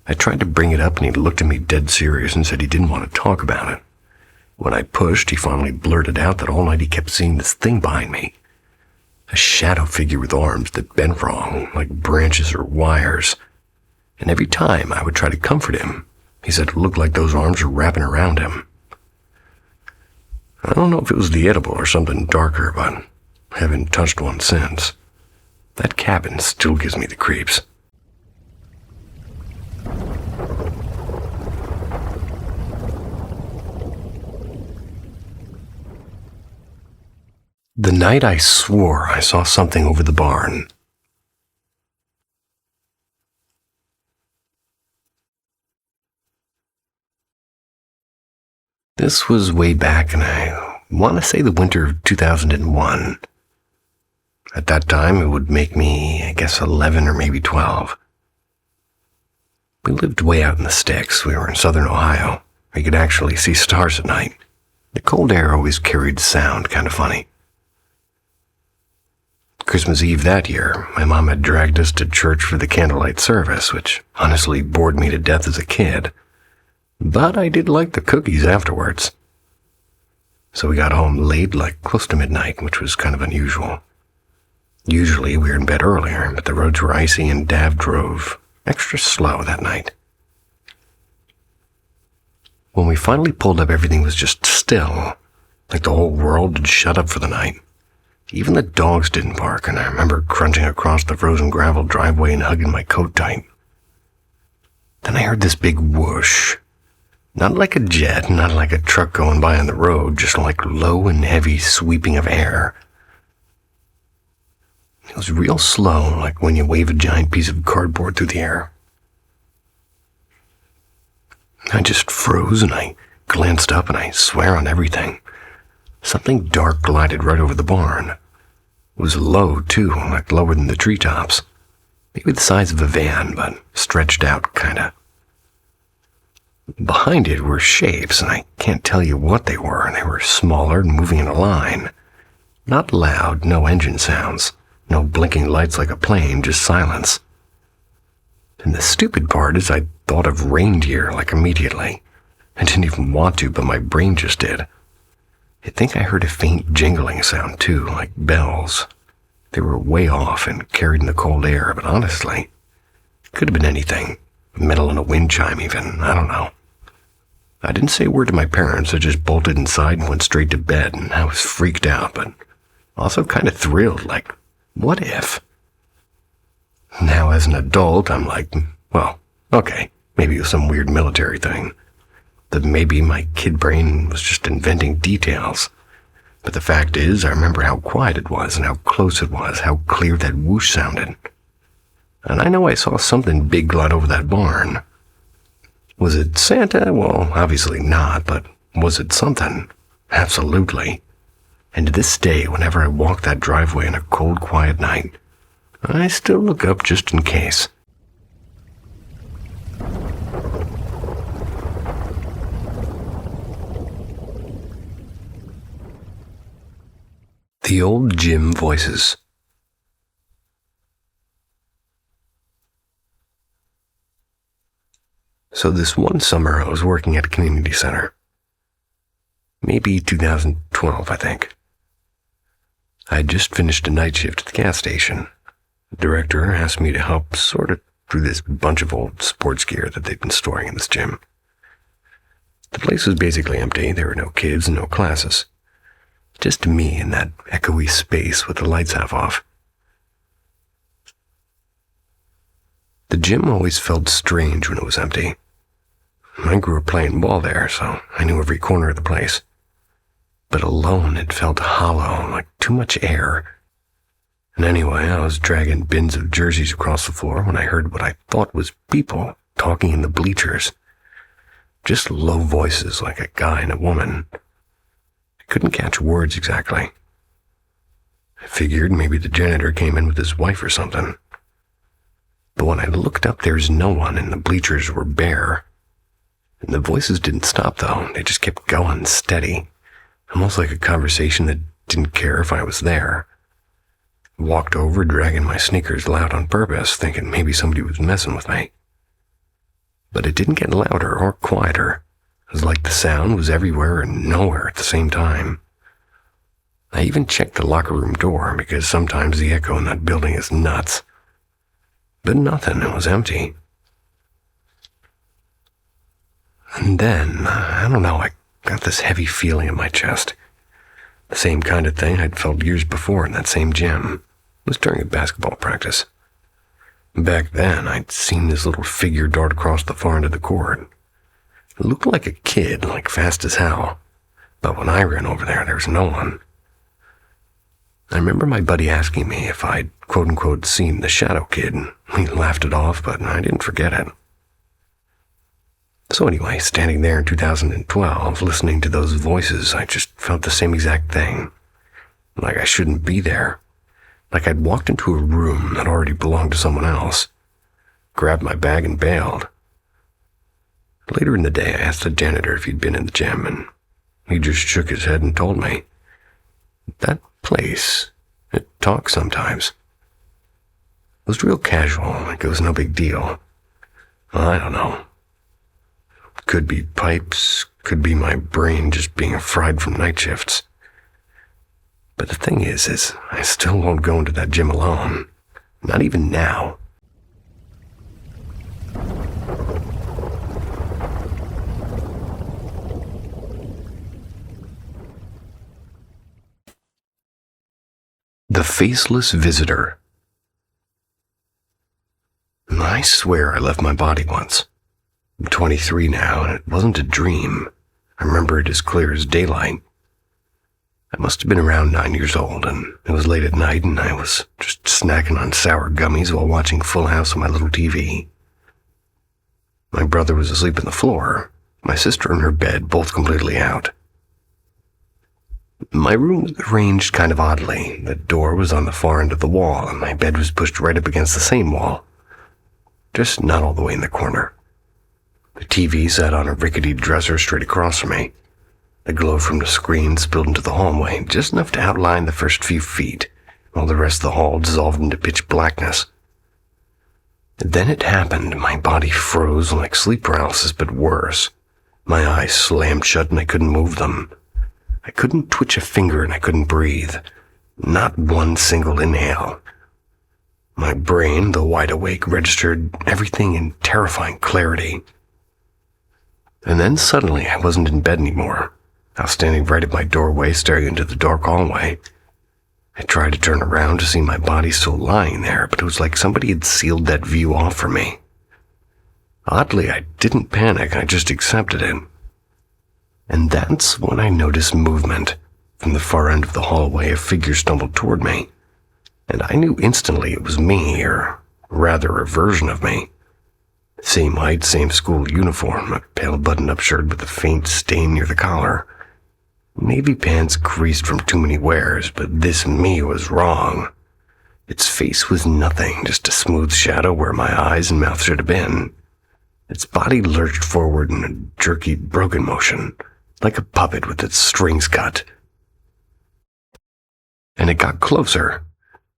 I tried to bring it up, and he looked at me dead serious and said he didn't want to talk about it. When I pushed, he finally blurted out that all night he kept seeing this thing behind me. A shadow figure with arms that bent wrong, like branches or wires. And every time I would try to comfort him, he said it looked like those arms were wrapping around him. I don't know if it was the edible or something darker, but I haven't touched one since. That cabin still gives me the creeps. The night I swore I saw something over the barn. This was way back, and I want to say the winter of 2001. At that time, it would make me, I guess, 11 or maybe 12. We lived way out in the sticks. We were in southern Ohio. We could actually see stars at night. The cold air always carried sound, kind of funny. Christmas Eve that year, my mom had dragged us to church for the candlelight service, which honestly bored me to death as a kid. But I did like the cookies afterwards. So we got home late, like close to midnight, which was kind of unusual. Usually we were in bed earlier, but the roads were icy and Dav drove extra slow that night. When we finally pulled up, everything was just still, like the whole world had shut up for the night. Even the dogs didn't bark, and I remember crunching across the frozen gravel driveway and hugging my coat tight. Then I heard this big whoosh. Not like a jet, not like a truck going by on the road, just like low and heavy sweeping of air. was real slow, like when you wave a giant piece of cardboard through the air. I just froze and I glanced up, and I swear on everything, something dark glided right over the barn. It was low, too, like lower than the treetops. Maybe the size of a van, but stretched out, kinda. Behind it were shapes, and I can't tell you what they were. They were smaller and moving in a line. Not loud, no engine sounds, no blinking lights like a plane, just silence. And the stupid part is I thought of reindeer, like immediately. I didn't even want to, but my brain just did. I think I heard a faint jingling sound, too, like bells. They were way off and carried in the cold air, but honestly, it could have been anything. Metal in a wind chime even, I don't know. I didn't say a word to my parents. I just bolted inside and went straight to bed, and I was freaked out, but also kind of thrilled, like, what if? Now, as an adult, I'm like, well, okay, maybe it was some weird military thing. That maybe my kid brain was just inventing details. But the fact is, I remember how quiet it was and how close it was, how clear that whoosh sounded. And I know I saw something big glide over that barn. Was it Santa? Well, obviously not, but was it something? Absolutely. And to this day, whenever I walk that driveway on a cold, quiet night, I still look up just in case. The old gym voices. So this one summer I was working at a community center. Maybe 2012, I think. I had just finished a night shift at the gas station. The director asked me to help sort it through this bunch of old sports gear that they'd been storing in this gym. The place was basically empty. There were no kids and no classes. Just me in that echoey space with the lights half off. The gym always felt strange when it was empty. I grew up playing ball there, so I knew every corner of the place. But alone, it felt hollow, like too much air. And anyway, I was dragging bins of jerseys across the floor when I heard what I thought was people talking in the bleachers. Just low voices like a guy and a woman. I couldn't catch words exactly. I figured maybe the janitor came in with his wife or something. But when I looked up, there was no one, and the bleachers were bare. And the voices didn't stop, though. They just kept going steady, almost like a conversation that didn't care if I was there. I walked over, dragging my sneakers loud on purpose, thinking maybe somebody was messing with me. But it didn't get louder or quieter. It was like the sound was everywhere and nowhere at the same time. I even checked the locker room door, because sometimes the echo in that building is nuts. But nothing, it was empty. And then, I don't know, I got this heavy feeling in my chest. The same kind of thing I'd felt years before in that same gym. It was during a basketball practice. Back then, I'd seen this little figure dart across the far end of the court. It looked like a kid, like fast as hell. But when I ran over there was no one. I remember my buddy asking me if I'd quote-unquote seen the shadow kid, and we laughed it off, but I didn't forget it. So anyway, standing there in 2012, listening to those voices, I just felt the same exact thing. Like I shouldn't be there. Like I'd walked into a room that already belonged to someone else. Grabbed my bag and bailed. Later in the day, I asked the janitor if he'd been in the gym, and he just shook his head and told me, "That place, it talks sometimes." It was real casual, like it was no big deal. Well, I don't know. Could be pipes, could be my brain just being fried from night shifts. But the thing is I still won't go into that gym alone. Not even now. The Faceless Visitor. I swear I left my body once. I'm 23 now, and it wasn't a dream. I remember it as clear as daylight. I must have been around 9 years old, and it was late at night, and I was just snacking on sour gummies while watching Full House on my little TV. My brother was asleep on the floor, my sister in her bed, both completely out. My room was arranged kind of oddly. The door was on the far end of the wall, and my bed was pushed right up against the same wall, just not all the way in the corner. The TV sat on a rickety dresser straight across from me. The glow from the screen spilled into the hallway, just enough to outline the first few feet, while the rest of the hall dissolved into pitch blackness. Then it happened. My body froze like sleep paralysis, but worse. My eyes slammed shut and I couldn't move them. I couldn't twitch a finger and I couldn't breathe. Not one single inhale. My brain, though wide awake, registered everything in terrifying clarity. And then suddenly I wasn't in bed anymore. I was standing right at my doorway, staring into the dark hallway. I tried to turn around to see my body still lying there, but it was like somebody had sealed that view off for me. Oddly, I didn't panic, I just accepted it. And that's when I noticed movement. From the far end of the hallway, a figure stumbled toward me, and I knew instantly it was me, or rather a version of me. Same height, same school uniform, a pale button-up shirt with a faint stain near the collar. Navy pants creased from too many wears, but this me was wrong. Its face was nothing, just a smooth shadow where my eyes and mouth should have been. Its body lurched forward in a jerky, broken motion, like a puppet with its strings cut. And it got closer.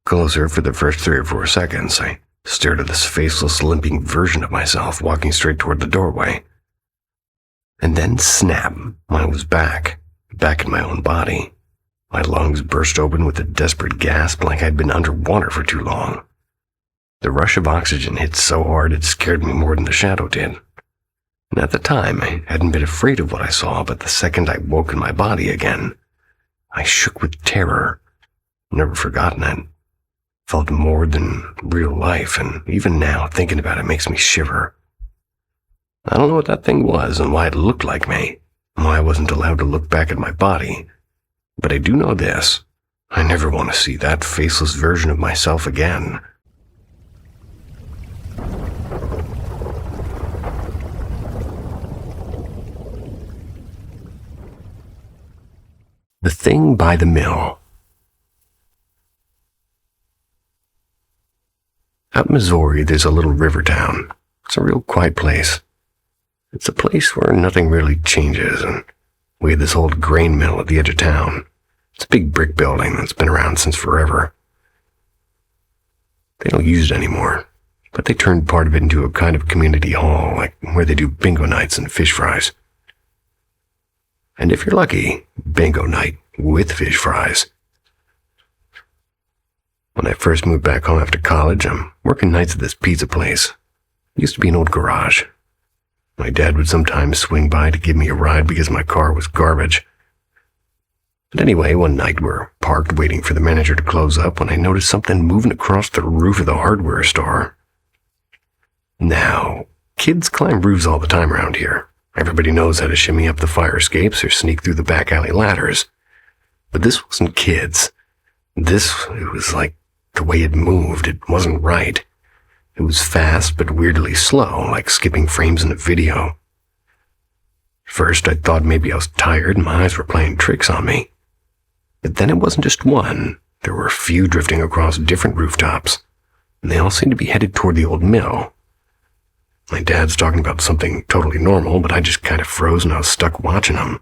Closer for the first 3 or 4 seconds. I stared at this faceless, limping version of myself walking straight toward the doorway. And then snap, I was back in my own body. My lungs burst open with a desperate gasp like I'd been underwater for too long. The rush of oxygen hit so hard it scared me more than the shadow did. And at the time, I hadn't been afraid of what I saw, but the second I woke in my body again, I shook with terror. Never forgotten it. Felt more than real life, and even now, thinking about it makes me shiver. I don't know what that thing was and why it looked like me, and why I wasn't allowed to look back at my body, but I do know this. I never want to see that faceless version of myself again. The Thing by the Mill. Out in Missouri, there's a little river town. It's a real quiet place. It's a place where nothing really changes, and we had this old grain mill at the edge of town. It's a big brick building that's been around since forever. They don't use it anymore, but they turned part of it into a kind of community hall, like where they do bingo nights and fish fries. And if you're lucky, bingo night with fish fries. When I first moved back home after college, I'm working nights at this pizza place. It used to be an old garage. My dad would sometimes swing by to give me a ride because my car was garbage. But anyway, one night we're parked waiting for the manager to close up when I noticed something moving across the roof of the hardware store. Now, kids climb roofs all the time around here. Everybody knows how to shimmy up the fire escapes or sneak through the back alley ladders. But this wasn't kids. It was like the way it moved. It wasn't right. It was fast but weirdly slow, like skipping frames in a video. First, I thought maybe I was tired and my eyes were playing tricks on me. But then it wasn't just one. There were a few drifting across different rooftops, and they all seemed to be headed toward the old mill. My dad's talking about something totally normal, but I just kind of froze and I was stuck watching them.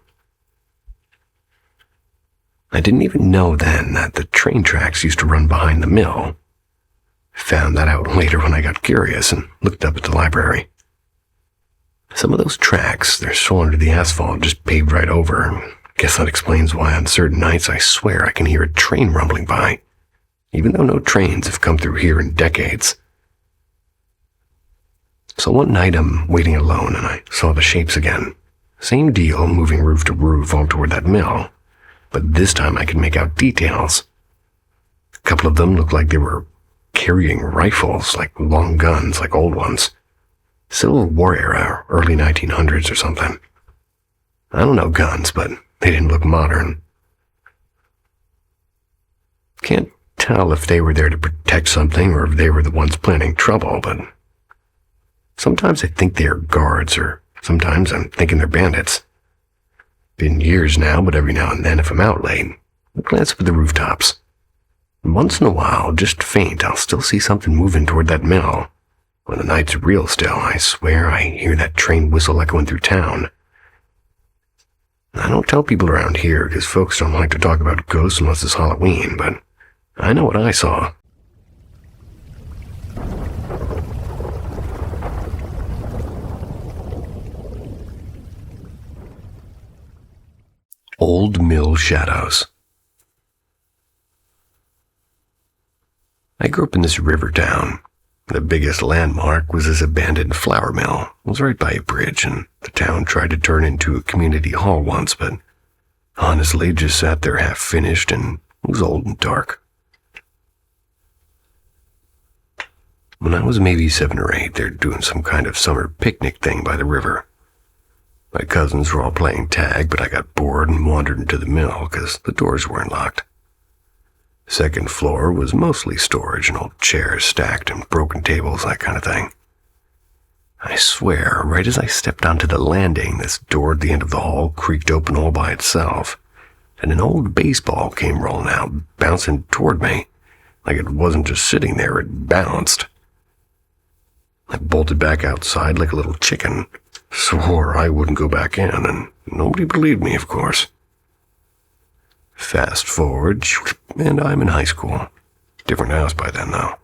I didn't even know then that the train tracks used to run behind the mill. I found that out later when I got curious and looked up at the library. Some of those tracks, they're still under the asphalt, just paved right over. Guess that explains why on certain nights I swear I can hear a train rumbling by, even though no trains have come through here in decades. So one night I'm waiting alone and I saw the shapes again. Same deal, moving roof to roof all toward that mill, but this time I could make out details. A couple of them looked like they were carrying rifles, like long guns, like old ones. Civil War era, early 1900s or something. I don't know guns, but they didn't look modern. Can't tell if they were there to protect something or if they were the ones planning trouble, but sometimes I think they are guards, or sometimes I'm thinking they're bandits. Been years now, but every now and then if I'm out late, I glance up at the rooftops. Once in a while, just faint, I'll still see something moving toward that mill. When the night's real still, I swear I hear that train whistle echoing through town. I don't tell people around here because folks don't like to talk about ghosts unless it's Halloween, but I know what I saw. Old Mill Shadows. I grew up in this river town. The biggest landmark was this abandoned flour mill. It was right by a bridge, and the town tried to turn into a community hall once, but honestly just sat there half finished and was old and dark. When I was maybe 7 or 8, they're doing some kind of summer picnic thing by the river. My cousins were all playing tag, but I got bored and wandered into the mill because the doors weren't locked. Second floor was mostly storage and old chairs stacked and broken tables, that kind of thing. I swear, right as I stepped onto the landing, this door at the end of the hall creaked open all by itself, and an old baseball came rolling out, bouncing toward me. Like it wasn't just sitting there, it bounced. I bolted back outside like a little chicken, swore I wouldn't go back in, and nobody believed me, of course. Fast forward, and I'm in high school. Different house by then, though.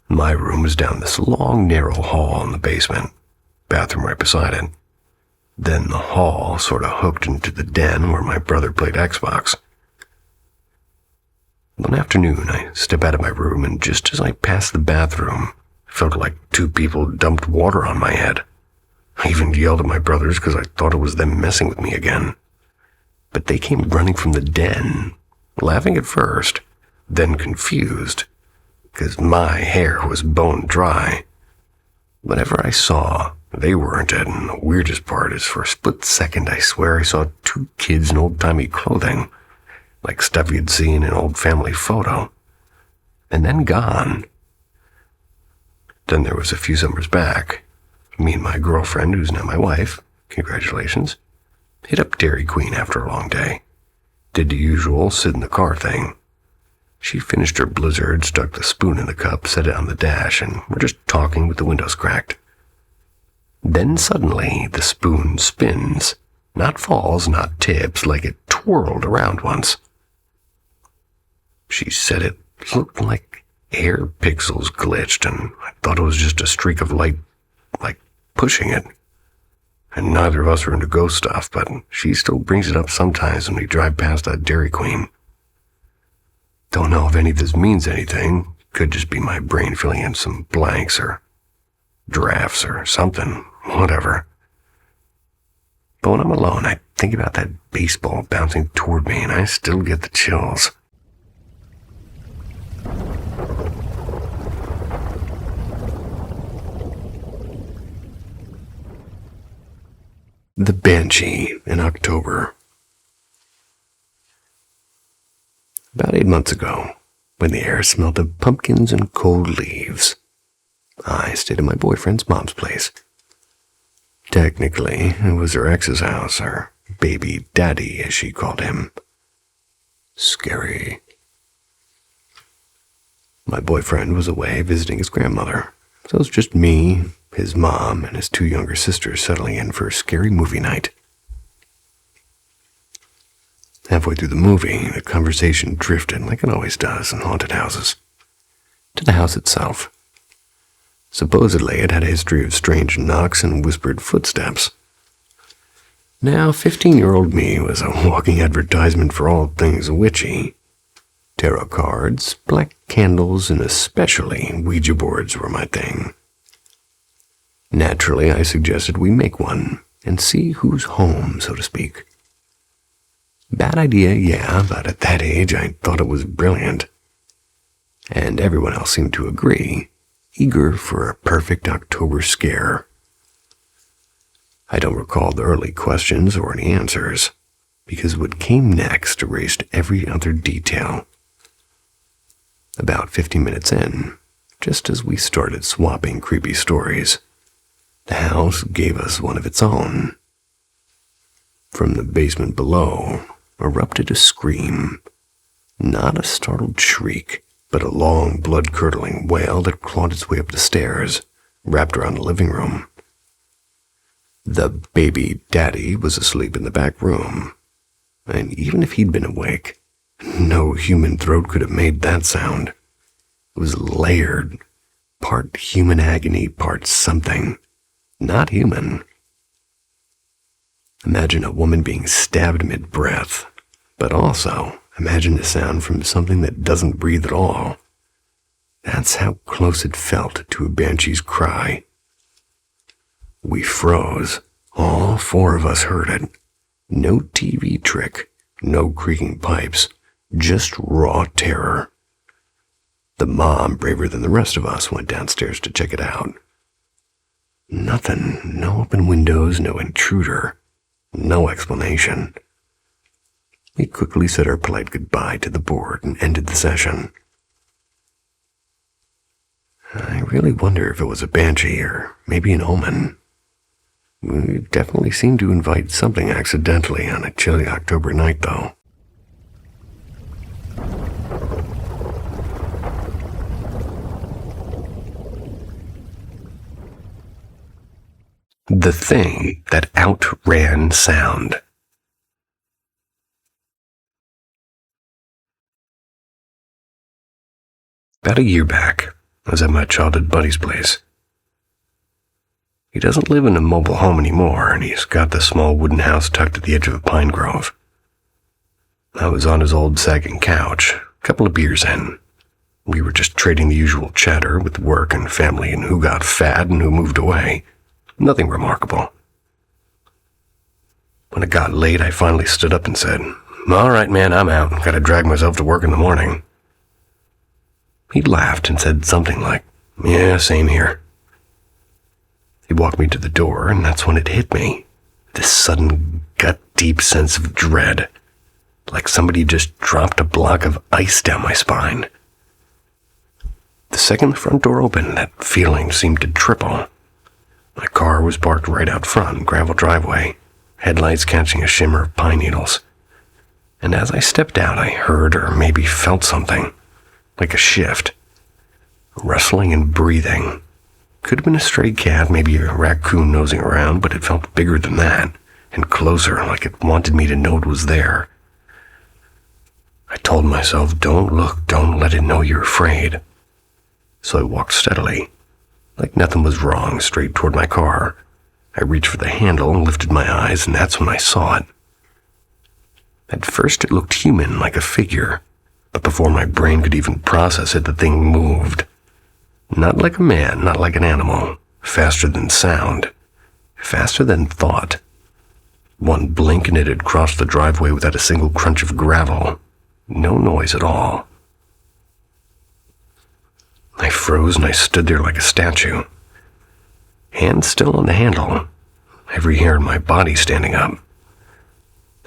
My room was down this long, narrow hall in the basement, bathroom right beside it. Then the hall sort of hooked into the den where my brother played Xbox. One afternoon, I step out of my room, and just as I passed the bathroom, I felt like 2 people dumped water on my head. I even yelled at my brothers because I thought it was them messing with me again. But they came running from the den, laughing at first, then confused, because my hair was bone dry. Whatever I saw, they weren't it, and the weirdest part is for a split second I swear I saw 2 kids in old-timey clothing, like stuff you'd seen in an old family photo, and then gone. Then there was a few summers back. Me and my girlfriend, who's now my wife, congratulations, hit up Dairy Queen after a long day. Did the usual sit in the car thing. She finished her blizzard, stuck the spoon in the cup, set it on the dash, and we're just talking with the windows cracked. Then suddenly the spoon spins. Not falls, not tips, like it twirled around once. She said it looked like air pixels glitched, and I thought it was just a streak of light, like pushing it. And neither of us are into ghost stuff, but she still brings it up sometimes when we drive past that Dairy Queen. Don't know if any of this means anything. Could just be my brain filling in some blanks or drafts or something, whatever. But when I'm alone, I think about that baseball bouncing toward me, and I still get the chills. The Banshee in October. About 8 months ago, when the air smelled of pumpkins and cold leaves, I stayed at my boyfriend's mom's place. Technically, it was her ex's house, or baby daddy, as she called him. Scary. My boyfriend was away visiting his grandmother, so it was just me, his mom, and his 2 younger sisters settling in for a scary movie night. Halfway through the movie, the conversation drifted, like it always does in haunted houses, to the house itself. Supposedly, it had a history of strange knocks and whispered footsteps. Now, 15-year-old me was a walking advertisement for all things witchy. Tarot cards, black candles, and especially Ouija boards were my thing. Naturally, I suggested we make one and see who's home, so to speak. Bad idea, yeah, but at that age I thought it was brilliant. And everyone else seemed to agree, eager for a perfect October scare. I don't recall the early questions or any answers. because what came next erased every other detail. About 50 minutes in, just as we started swapping creepy stories, the house gave us one of its own. From the basement below erupted a scream, not a startled shriek, but a long, blood-curdling wail that clawed its way up the stairs, wrapped around the living room. The baby daddy was asleep in the back room, and even if he'd been awake, no human throat could have made that sound. It was layered, part human agony, part something not human. Imagine a woman being stabbed mid-breath, but also imagine the sound from something that doesn't breathe at all. That's how close it felt to a banshee's cry. We froze. All four of us heard it. No TV trick, no creaking pipes, just raw terror. The mom, braver than the rest of us, went downstairs to check it out. Nothing, no open windows, no intruder, no explanation. We quickly said our polite goodbye to the board and ended the session. I really wonder if it was a banshee or maybe an omen. We definitely seemed to invite something accidentally on a chilly October night, though. The thing that outran sound. About a year back, I was at my childhood buddy's place. He doesn't live in a mobile home anymore, and he's got the small wooden house tucked at the edge of a pine grove. I was on his old sagging couch, a couple of beers in. We were just trading the usual chatter with work and family and who got fat and who moved away. Nothing remarkable. When it got late, I finally stood up and said, "All right, man, I'm out. Gotta drag myself to work in the morning." He laughed and said something like, "Yeah, same here." He walked me to the door, and that's when it hit me. This sudden, gut-deep sense of dread, like somebody just dropped a block of ice down my spine. The second the front door opened, that feeling seemed to triple. My car was parked right out front, gravel driveway, headlights catching a shimmer of pine needles. And as I stepped out, I heard or maybe felt something, like a shift. Rustling and breathing. Could have been a stray cat, maybe a raccoon nosing around, but it felt bigger than that, and closer, like it wanted me to know it was there. I told myself, don't look, don't let it know you're afraid. So I walked steadily, like nothing was wrong, straight toward my car. I reached for the handle and lifted my eyes, and that's when I saw it. At first it looked human, like a figure, but before my brain could even process it, the thing moved. Not like a man, not like an animal, faster than sound, faster than thought. One blink and it had crossed the driveway without a single crunch of gravel. No noise at all. I froze and I stood there like a statue. Hand still on the handle, every hair in my body standing up.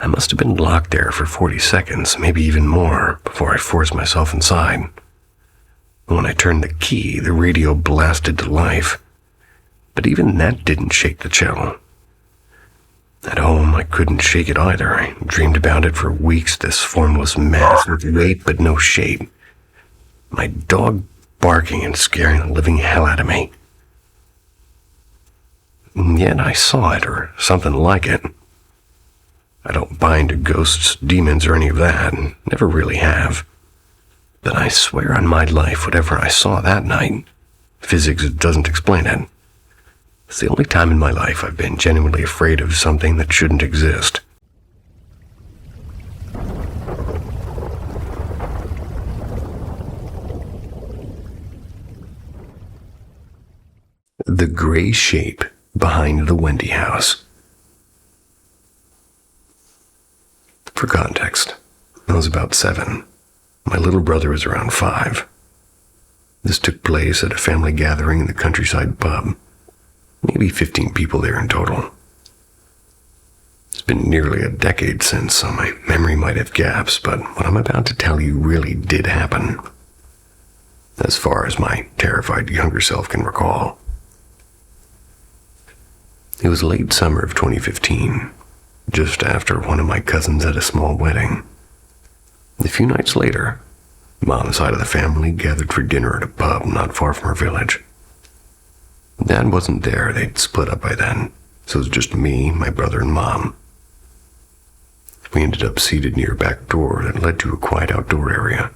I must have been locked there for 40 seconds, maybe even more, before I forced myself inside. When I turned the key, the radio blasted to life. But even that didn't shake the chill. At home, I couldn't shake it either. I dreamed about it for weeks, this formless mass with weight but no shape. My dog barking and scaring the living hell out of me. And yet I saw it, or something like it. I don't buy into ghosts, demons, or any of that, and never really have. But I swear on my life, whatever I saw that night, physics doesn't explain it. It's the only time in my life I've been genuinely afraid of something that shouldn't exist. The gray shape behind the Wendy house. For context, I was about 7. My little brother was around 5. This took place at a family gathering in the countryside pub. Maybe 15 people there in total. been nearly a decade since, so my memory might have gaps, but what I'm about to tell you really did happen, as far as my terrified younger self can recall. It was late summer of 2015, just after one of my cousins had a small wedding. A few nights later, Mom's side of the family gathered for dinner at a pub not far from our village. Dad wasn't there, they'd split up by then, so it was just me, my brother, and Mom. We ended up seated near a back door that led to a quiet outdoor area.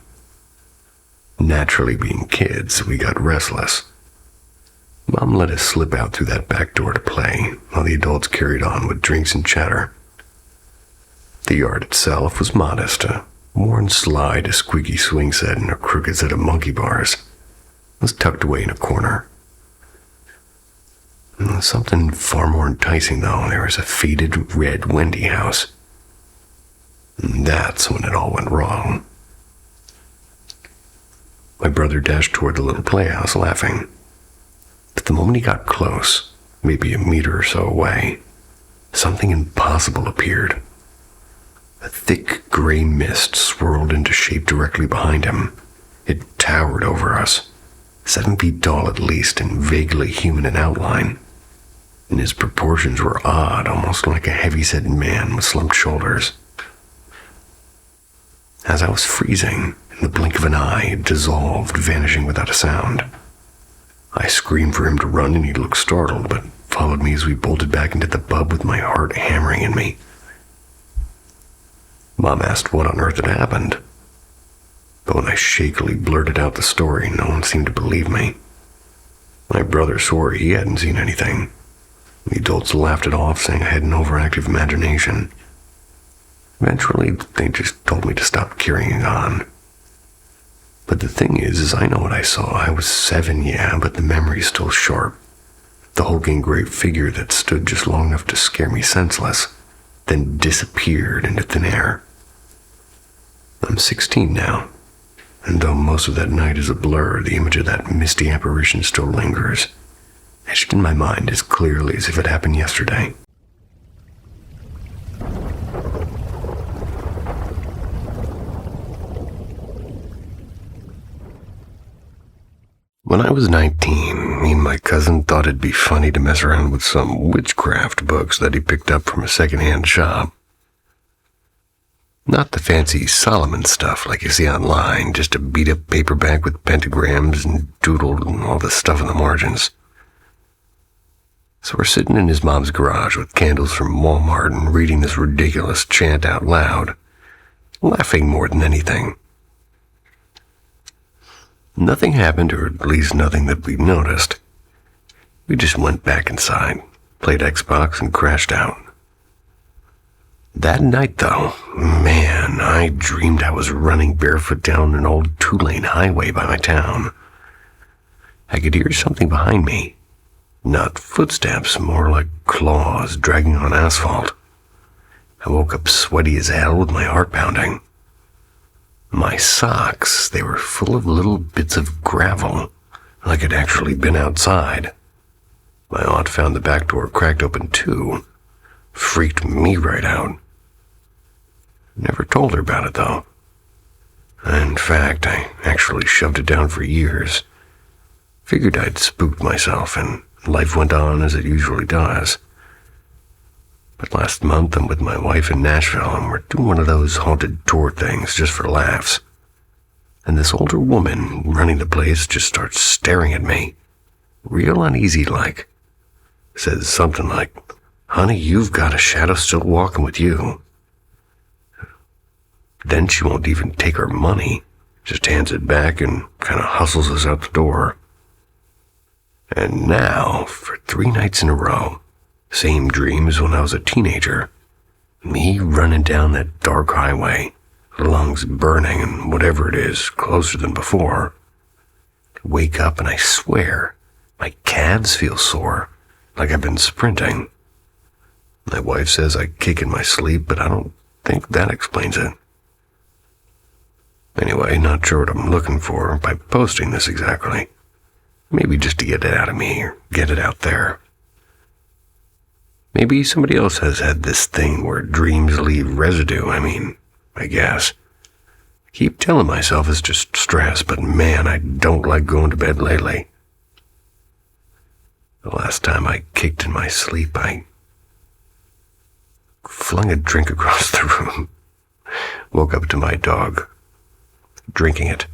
Naturally, being kids, we got restless. Mom let us slip out through that back door to play, while the adults carried on with drinks and chatter. The yard itself was modest, a worn slide, a squeaky swing set, and a crooked set of monkey bars. It was tucked away in a corner. Something far more enticing, though. There was a faded red Wendy house. And that's when it all went wrong. My brother dashed toward the little playhouse, laughing. But the moment he got close, maybe a meter or so away, something impossible appeared. A thick gray mist swirled into shape directly behind him. It towered over us, 7 feet tall at least, and vaguely human in outline. And his proportions were odd, almost like a heavy-set man with slumped shoulders. As I was freezing, in the blink of an eye, it dissolved, vanishing without a sound. I screamed for him to run, and he looked startled, but followed me as we bolted back into the pub with my heart hammering in me. Mom asked what on earth had happened. But when I shakily blurted out the story, no one seemed to believe me. My brother swore he hadn't seen anything. The adults laughed it off, saying I had an overactive imagination. Eventually, they just told me to stop carrying on. But the thing is I know what I saw. I was 7, yeah, but the memory's still sharp. The hulking gray figure that stood just long enough to scare me senseless, then disappeared into thin air. I'm 16 now, and though most of that night is a blur, the image of that misty apparition still lingers, etched in my mind as clearly as if it happened yesterday. When I was 19, me and my cousin thought it'd be funny to mess around with some witchcraft books that he picked up from a secondhand shop. Not the fancy Solomon stuff like you see online, just a beat-up paperback with pentagrams and doodled and all the stuff in the margins. So we're sitting in his mom's garage with candles from Walmart and reading this ridiculous chant out loud, laughing more than anything. Nothing happened, or at least nothing that we noticed. We just went back inside, played Xbox, and crashed out. That night, though, man, I dreamed I was running barefoot down an old 2-lane highway by my town. I could hear something behind me. Not footsteps, more like claws dragging on asphalt. I woke up sweaty as hell with my heart pounding. My socks, they were full of little bits of gravel, like I'd actually been outside. My aunt found the back door cracked open too. Freaked me right out. Never told her about it, though. In fact, I actually shoved it down for years. Figured I'd spooked myself, and life went on as it usually does. But last month, I'm with my wife in Nashville, and we're doing one of those haunted tour things just for laughs. And this older woman running the place just starts staring at me, real uneasy-like. Says something like, "Honey, you've got a shadow still walking with you." Then she won't even take our money, just hands it back and kind of hustles us out the door. And now, for 3 nights in a row, same dream as when I was a teenager. Me running down that dark highway, lungs burning and whatever it is, closer than before. Wake up and I swear, my calves feel sore, like I've been sprinting. My wife says I kick in my sleep, but I don't think that explains it. Anyway, not sure what I'm looking for by posting this exactly. Maybe just to get it out of me or get it out there. Maybe somebody else has had this thing where dreams leave residue, I guess. Keep telling myself it's just stress, but man, I don't like going to bed lately. The last time I kicked in my sleep, I flung a drink across the room. Woke up to my dog drinking it,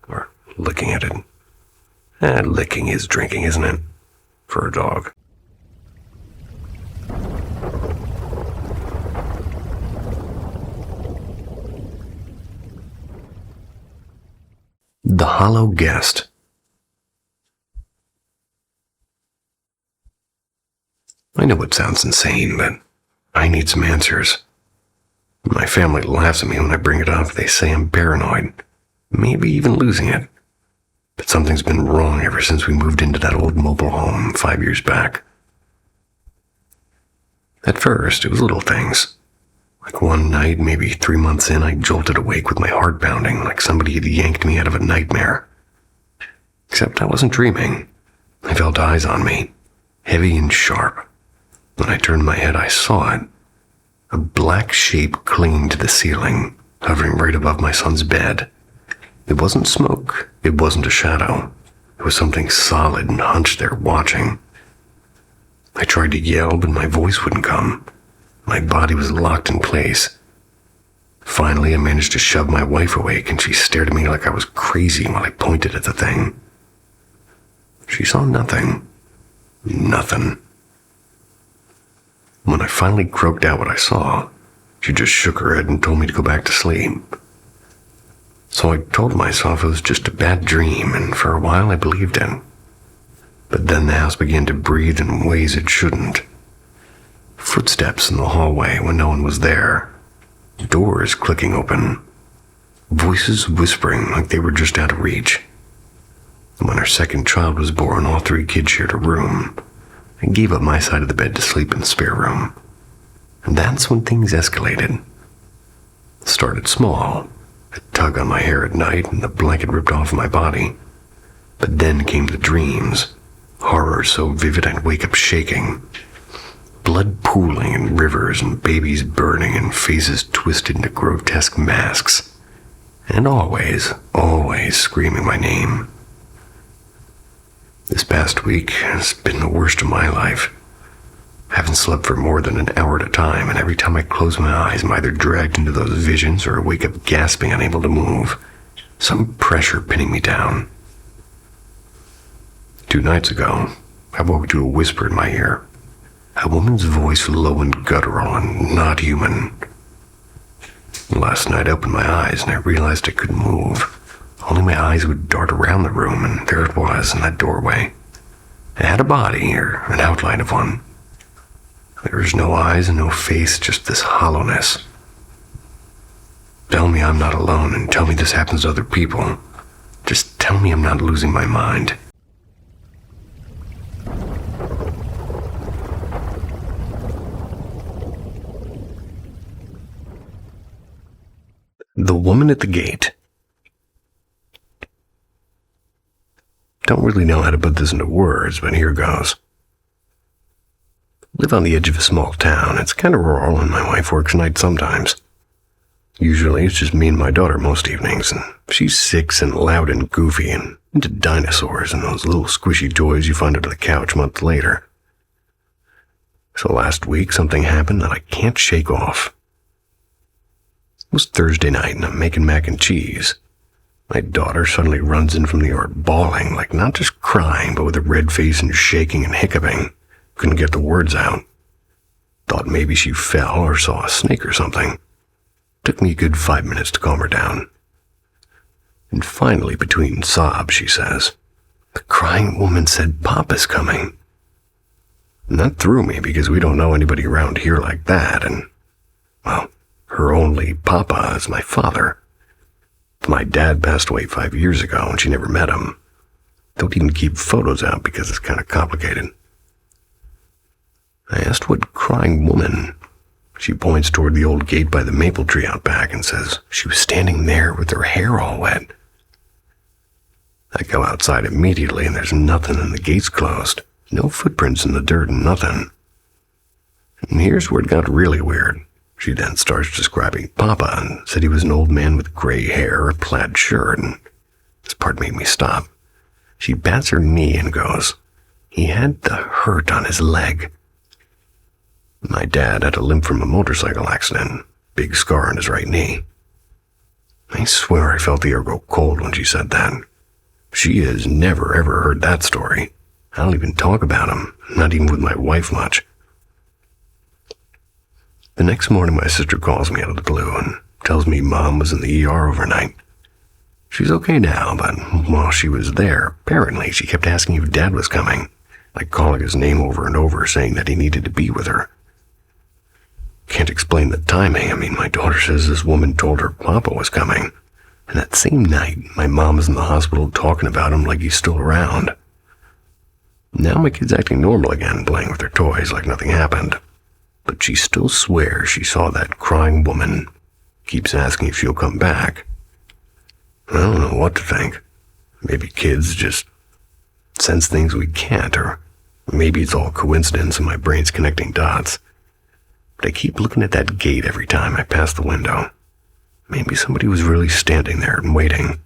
or licking at it. Licking is drinking, isn't it? For a dog. The Hollow Guest. I know it sounds insane, but I need some answers. My family laughs at me when I bring it up. They say I'm paranoid, maybe even losing it. But something's been wrong ever since we moved into that old mobile home 5 years back. At first, it was little things. Like one night, maybe 3 months in, I jolted awake with my heart pounding like somebody had yanked me out of a nightmare. Except I wasn't dreaming. I felt eyes on me, heavy and sharp. When I turned my head, I saw it. A black shape clinging to the ceiling, hovering right above my son's bed. It wasn't smoke. It wasn't a shadow. It was something solid and hunched there watching. I tried to yell, but my voice wouldn't come. My body was locked in place. Finally, I managed to shove my wife awake, and she stared at me like I was crazy while I pointed at the thing. She saw nothing. Nothing. When I finally croaked out what I saw, she just shook her head and told me to go back to sleep. So I told myself it was just a bad dream, and for a while I believed it. But then the house began to breathe in ways it shouldn't. Footsteps in the hallway when no one was there. Doors clicking open. Voices whispering like they were just out of reach. When our second child was born, all 3 kids shared a room. I gave up my side of the bed to sleep in the spare room. And that's when things escalated. It started small. A tug on my hair at night and the blanket ripped off my body. But then came the dreams. Horror so vivid I'd wake up shaking. Blood pooling in rivers and babies burning and faces twisted into grotesque masks. And always screaming my name. This past week has been the worst of my life. I haven't slept for more than an hour at a time, and every time I close my eyes, I'm either dragged into those visions or wake up gasping, unable to move. Some pressure pinning me down. 2 nights ago, I woke to a whisper in my ear. A woman's voice, low and guttural and not human. Last night I opened my eyes and I realized I couldn't move. Only my eyes would dart around the room, and there it was in that doorway. It had a body, or an outline of one. There was no eyes and no face, just this hollowness. Tell me I'm not alone, and tell me this happens to other people. Just tell me I'm not losing my mind. The Woman at the Gate. Don't really know how to put this into words, but here goes. Live on the edge of a small town. It's kind of rural, and my wife works nights sometimes. Usually it's just me and my daughter most evenings, and she's 6 and loud and goofy and into dinosaurs and those little squishy toys you find under the couch months later. So last week something happened that I can't shake off. It was Thursday night and I'm making mac and cheese. My daughter suddenly runs in from the yard bawling, like not just crying, but with a red face and shaking and hiccuping. Couldn't get the words out. Thought maybe she fell or saw a snake or something. Took me a good 5 minutes to calm her down. And finally, between sobs, she says, "The crying woman said Papa's coming." And that threw me because we don't know anybody around here like that, and, well, her only Papa is my father. My dad passed away 5 years ago, and she never met him. Don't even keep photos out because it's kind of complicated. I asked what crying woman. She points toward the old gate by the maple tree out back and says she was standing there with her hair all wet. I go outside immediately and there's nothing and the gate's closed. No footprints in the dirt and nothing. And here's where it got really weird. She then starts describing Papa and said he was an old man with gray hair, a plaid shirt, and this part made me stop. She bats her knee and goes, "He had the hurt on his leg." My dad had a limp from a motorcycle accident, big scar on his right knee. I swear I felt the air go cold when she said that. She has never ever heard that story. I don't even talk about him, not even with my wife much. The next morning my sister calls me out of the blue and tells me Mom was in the ER overnight. She's okay now, but while she was there, apparently she kept asking if Dad was coming, like calling his name over and over, saying that he needed to be with her. Can't explain the timing. I mean, my daughter says this woman told her Papa was coming, and that same night, my mom was in the hospital talking about him like he's still around. Now my kid's acting normal again, playing with her toys like nothing happened, but she still swears she saw that crying woman. Keeps asking if she'll come back. I don't know what to think. Maybe kids just sense things we can't, or maybe it's all coincidence and my brain's connecting dots. But I keep looking at that gate every time I pass the window. Maybe somebody was really standing there and waiting.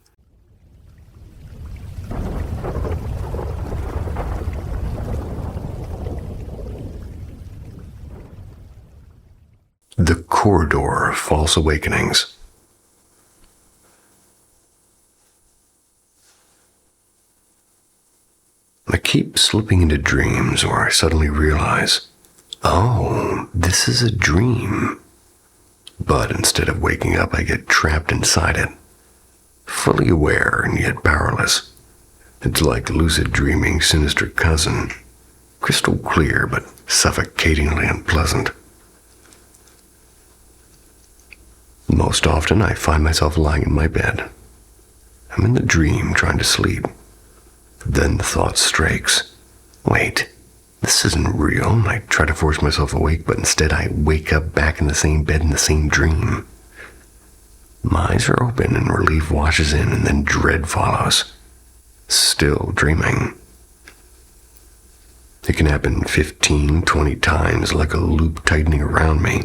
The Corridor of False Awakenings. I keep slipping into dreams where I suddenly realize, oh, this is a dream. But instead of waking up, I get trapped inside it, fully aware and yet powerless. It's like lucid dreaming's sinister cousin, crystal clear but suffocatingly unpleasant. Most often, I find myself lying in my bed. I'm in the dream trying to sleep. Then the thought strikes. Wait, this isn't real. I try to force myself awake, but instead I wake up back in the same bed in the same dream. My eyes are open and relief washes in, and then dread follows. Still dreaming. It can happen 15, 20 times, like a loop tightening around me.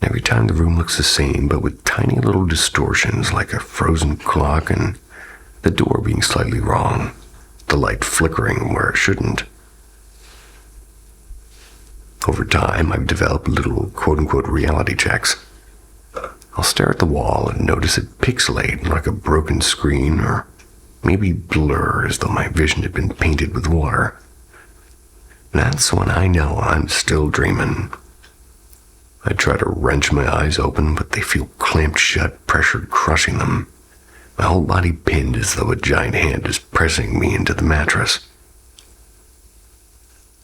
Every time the room looks the same, but with tiny little distortions like a frozen clock and the door being slightly wrong, the light flickering where it shouldn't. Over time, I've developed little quote-unquote reality checks. I'll stare at the wall and notice it pixelate like a broken screen, or maybe blur as though my vision had been painted with water. That's when I know I'm still dreaming. I try to wrench my eyes open, but they feel clamped shut, pressure crushing them. My whole body pinned as though a giant hand is pressing me into the mattress.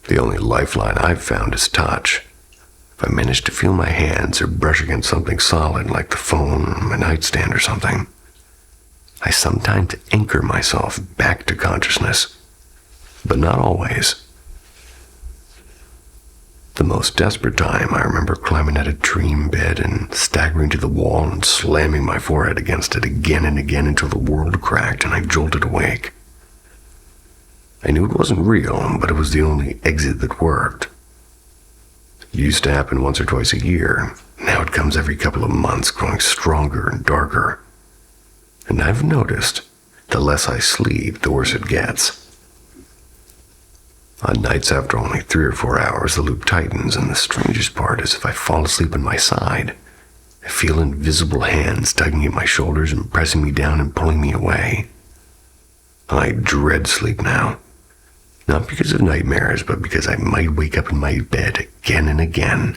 The only lifeline I've found is touch. If I manage to feel my hands or brush against something solid like the phone or my nightstand or something, I sometimes anchor myself back to consciousness, but not always. The most desperate time, I remember climbing out of a dream bed and staggering to the wall and slamming my forehead against it again and again until the world cracked and I jolted awake. I knew it wasn't real, but it was the only exit that worked. It used to happen once or twice a year. Now it comes every couple of months, growing stronger and darker. And I've noticed, the less I sleep, the worse it gets. On nights after only 3 or 4 hours, the loop tightens, and the strangest part is if I fall asleep on my side, I feel invisible hands tugging at my shoulders and pressing me down and pulling me away. I dread sleep now. Not because of nightmares, but because I might wake up in my bed again and again,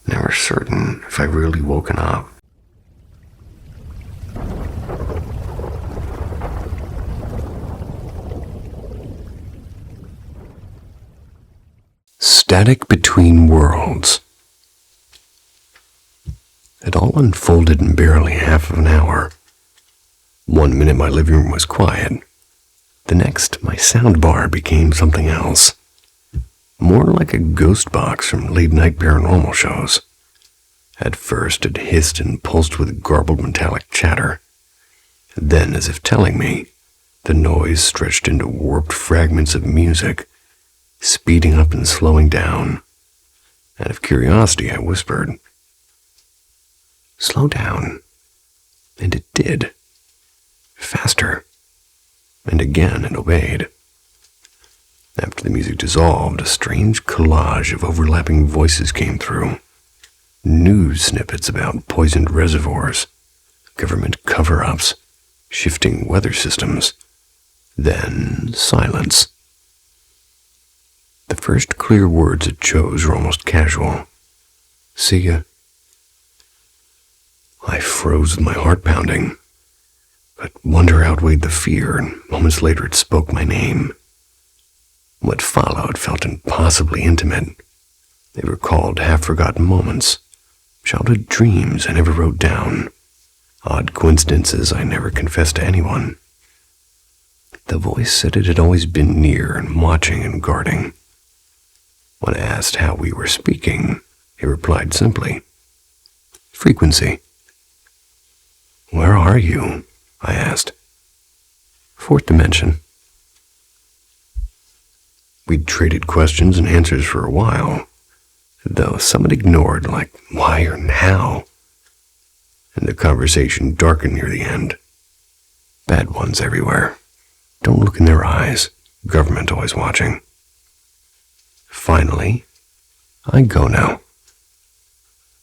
never certain if I've really woken up. Static between worlds. It all unfolded in barely half of an hour. 1 minute my living room was quiet. The next, my sound bar became something else. More like a ghost box from late-night paranormal shows. At first, it hissed and pulsed with garbled metallic chatter. Then, as if telling me, the noise stretched into warped fragments of music, speeding up and slowing down. Out of curiosity, I whispered, "Slow down." And it did. Faster. And again it obeyed. After the music dissolved, a strange collage of overlapping voices came through. News snippets about poisoned reservoirs, government cover-ups, shifting weather systems. Then silence. The first clear words it chose were almost casual. "See ya." I froze with my heart pounding, but wonder outweighed the fear, and moments later it spoke my name. What followed felt impossibly intimate. They recalled half-forgotten moments, childhood dreams I never wrote down, odd coincidences I never confessed to anyone. The voice said it had always been near and watching and guarding. When asked how we were speaking, it replied simply, "Frequency." "Where are you?" I asked. "Fourth dimension." We'd traded questions and answers for a while, though some had ignored, like why or how, and the conversation darkened near the end. Bad ones everywhere. Don't look in their eyes. Government always watching. Finally, I go now.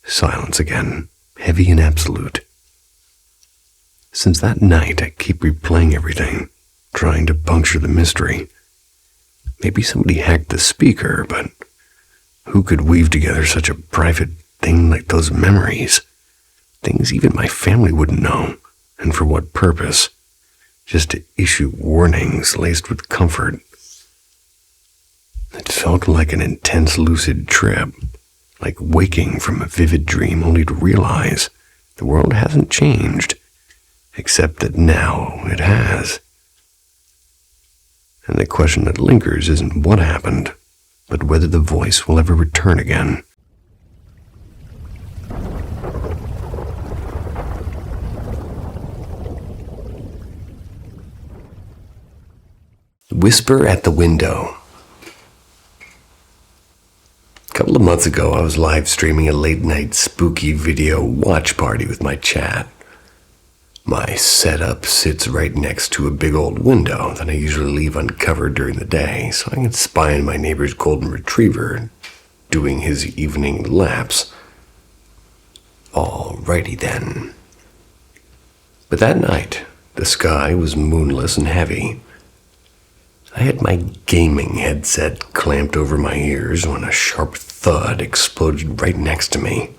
Silence again, heavy and absolute. Since that night, I keep replaying everything, trying to puncture the mystery. Maybe somebody hacked the speaker, but who could weave together such a private thing like those memories? Things even my family wouldn't know, and for what purpose? Just to issue warnings laced with comfort. It felt like an intense lucid trip, like waking from a vivid dream only to realize the world hasn't changed, except that now it has. And the question that lingers isn't what happened, but whether the voice will ever return again. Whisper at the Window. A couple of months ago, I was live streaming a late-night spooky video watch party with my chat. My setup sits right next to a big old window that I usually leave uncovered during the day, so I can spy on my neighbor's golden retriever doing his evening laps. Alrighty then. But that night, the sky was moonless and heavy. I had my gaming headset clamped over my ears when a sharp thud exploded right next to me.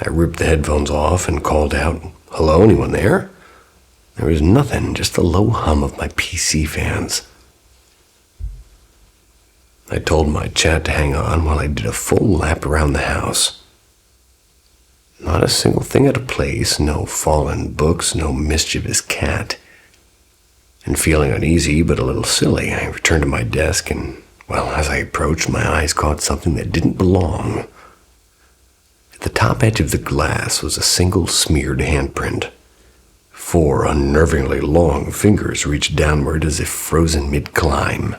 I ripped the headphones off and called out, "Hello, anyone there?" There was nothing, just the low hum of my PC fans. I told my chat to hang on while I did a full lap around the house. Not a single thing out of place, no fallen books, no mischievous cat. And feeling uneasy but a little silly, I returned to my desk and, well, as I approached, my eyes caught something that didn't belong. At the top edge of the glass was a single smeared handprint. 4 unnervingly long fingers reached downward as if frozen mid-climb.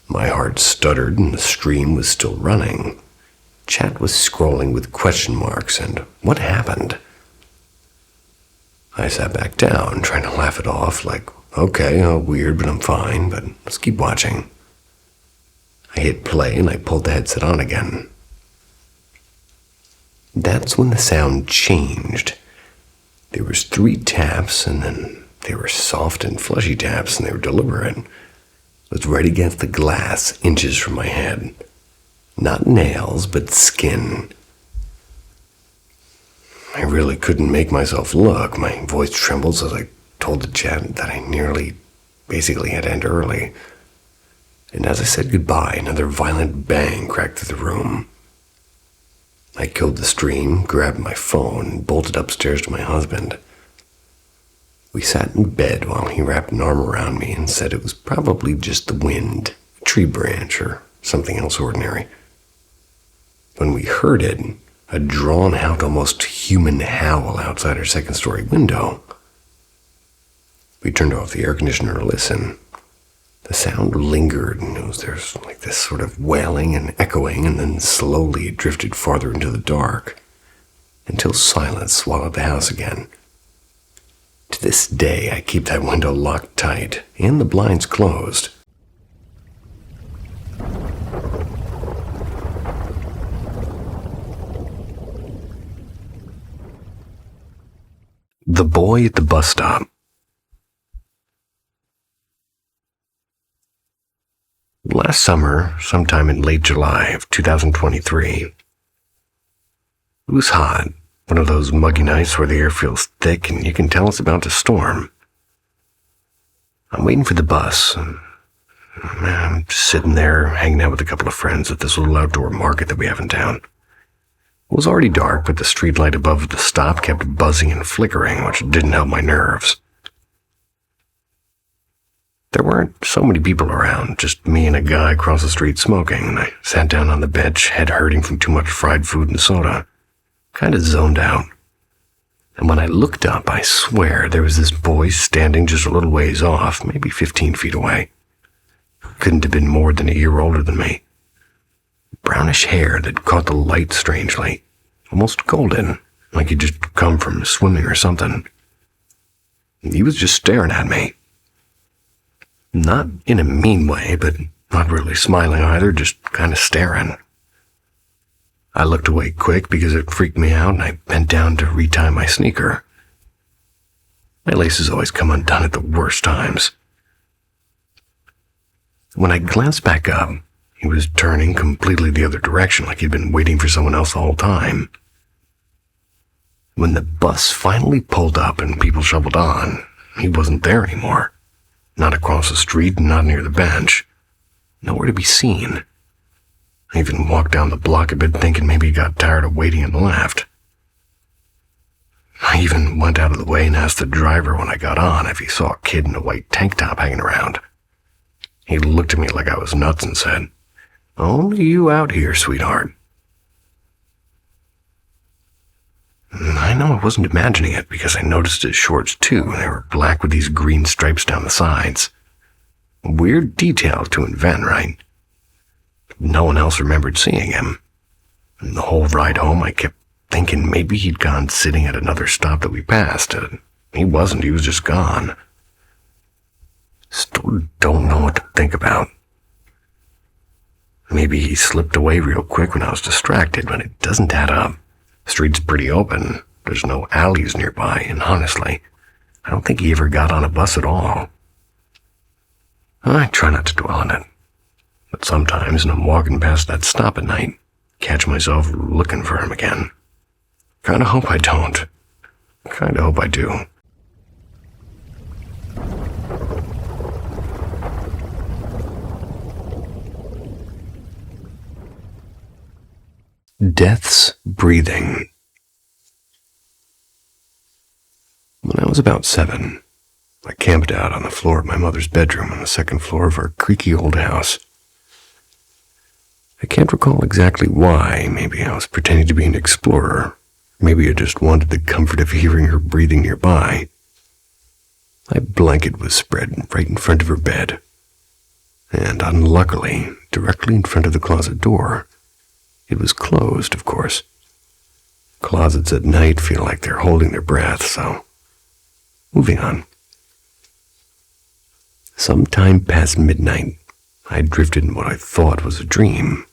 My heart stuttered and the stream was still running. Chat was scrolling with question marks, and what happened? I sat back down, trying to laugh it off, like, okay, weird, but I'm fine, but let's keep watching. I hit play and I pulled the headset on again. That's when the sound changed. There was 3 taps, and then they were soft and fleshy taps, and they were deliberate. It was right against the glass, inches from my head. Not nails, but skin. I really couldn't make myself look. My voice trembled as I told the chat that I basically had to end early. And as I said goodbye, another violent bang cracked through the room. I killed the stream, grabbed my phone, and bolted upstairs to my husband. We sat in bed while he wrapped an arm around me and said it was probably just the wind, a tree branch, or something else ordinary. When we heard it, a drawn-out, almost human howl outside our second-story window. We turned off the air conditioner to listen. The The sound lingered, and there's like this sort of wailing and echoing, and then slowly it drifted farther into the dark, until silence swallowed the house again. To this day, I keep that window locked tight, and the blinds closed. The boy at the bus stop. Last summer, sometime in late July of 2023, it was hot, one of those muggy nights where the air feels thick and you can tell it's about to storm. I'm waiting for the bus, and I'm just sitting there hanging out with a couple of friends at this little outdoor market that we have in town. It was already dark, but the streetlight above the stop kept buzzing and flickering, which didn't help my nerves. There weren't so many people around, just me and a guy across the street smoking, and I sat down on the bench, head hurting from too much fried food and soda, kind of zoned out. And when I looked up, I swear there was this boy standing just a little ways off, maybe 15 feet away. Couldn't have been more than a year older than me. Brownish hair that caught the light strangely, almost golden, like he'd just come from swimming or something. He was just staring at me. Not in a mean way, but not really smiling either, just kind of staring. I looked away quick because it freaked me out, and I bent down to retie my sneaker. My laces always come undone at the worst times. When I glanced back up, he was turning completely the other direction, like he'd been waiting for someone else the whole time. When the bus finally pulled up and people shoveled on, he wasn't there anymore. Not across the street, not near the bench. Nowhere to be seen. I even walked down the block a bit thinking maybe he got tired of waiting and left. I even went out of the way and asked the driver when I got on if he saw a kid in a white tank top hanging around. He looked at me like I was nuts and said, "Only you out here, sweetheart." I know I wasn't imagining it because I noticed his shorts too. They were black with these green stripes down the sides. Weird detail to invent, right? No one else remembered seeing him. And the whole ride home I kept thinking maybe he'd gone sitting at another stop that we passed. He wasn't, he was just gone. Still don't know what to think about. Maybe he slipped away real quick when I was distracted, but it doesn't add up. The street's pretty open. There's no alleys nearby, and honestly, I don't think he ever got on a bus at all. I try not to dwell on it, but sometimes when I'm walking past that stop at night, catch myself looking for him again. Kinda hope I don't. Kinda hope I do. Death's breathing. When I was about 7, I camped out on the floor of my mother's bedroom on the second floor of our creaky old house. I can't recall exactly why. Maybe I was pretending to be an explorer. Maybe I just wanted the comfort of hearing her breathing nearby. My blanket was spread right in front of her bed, and unluckily, directly in front of the closet door. It was closed, of course. Closets at night feel like they're holding their breath, so moving on. Sometime past midnight, I drifted in what I thought was a dream.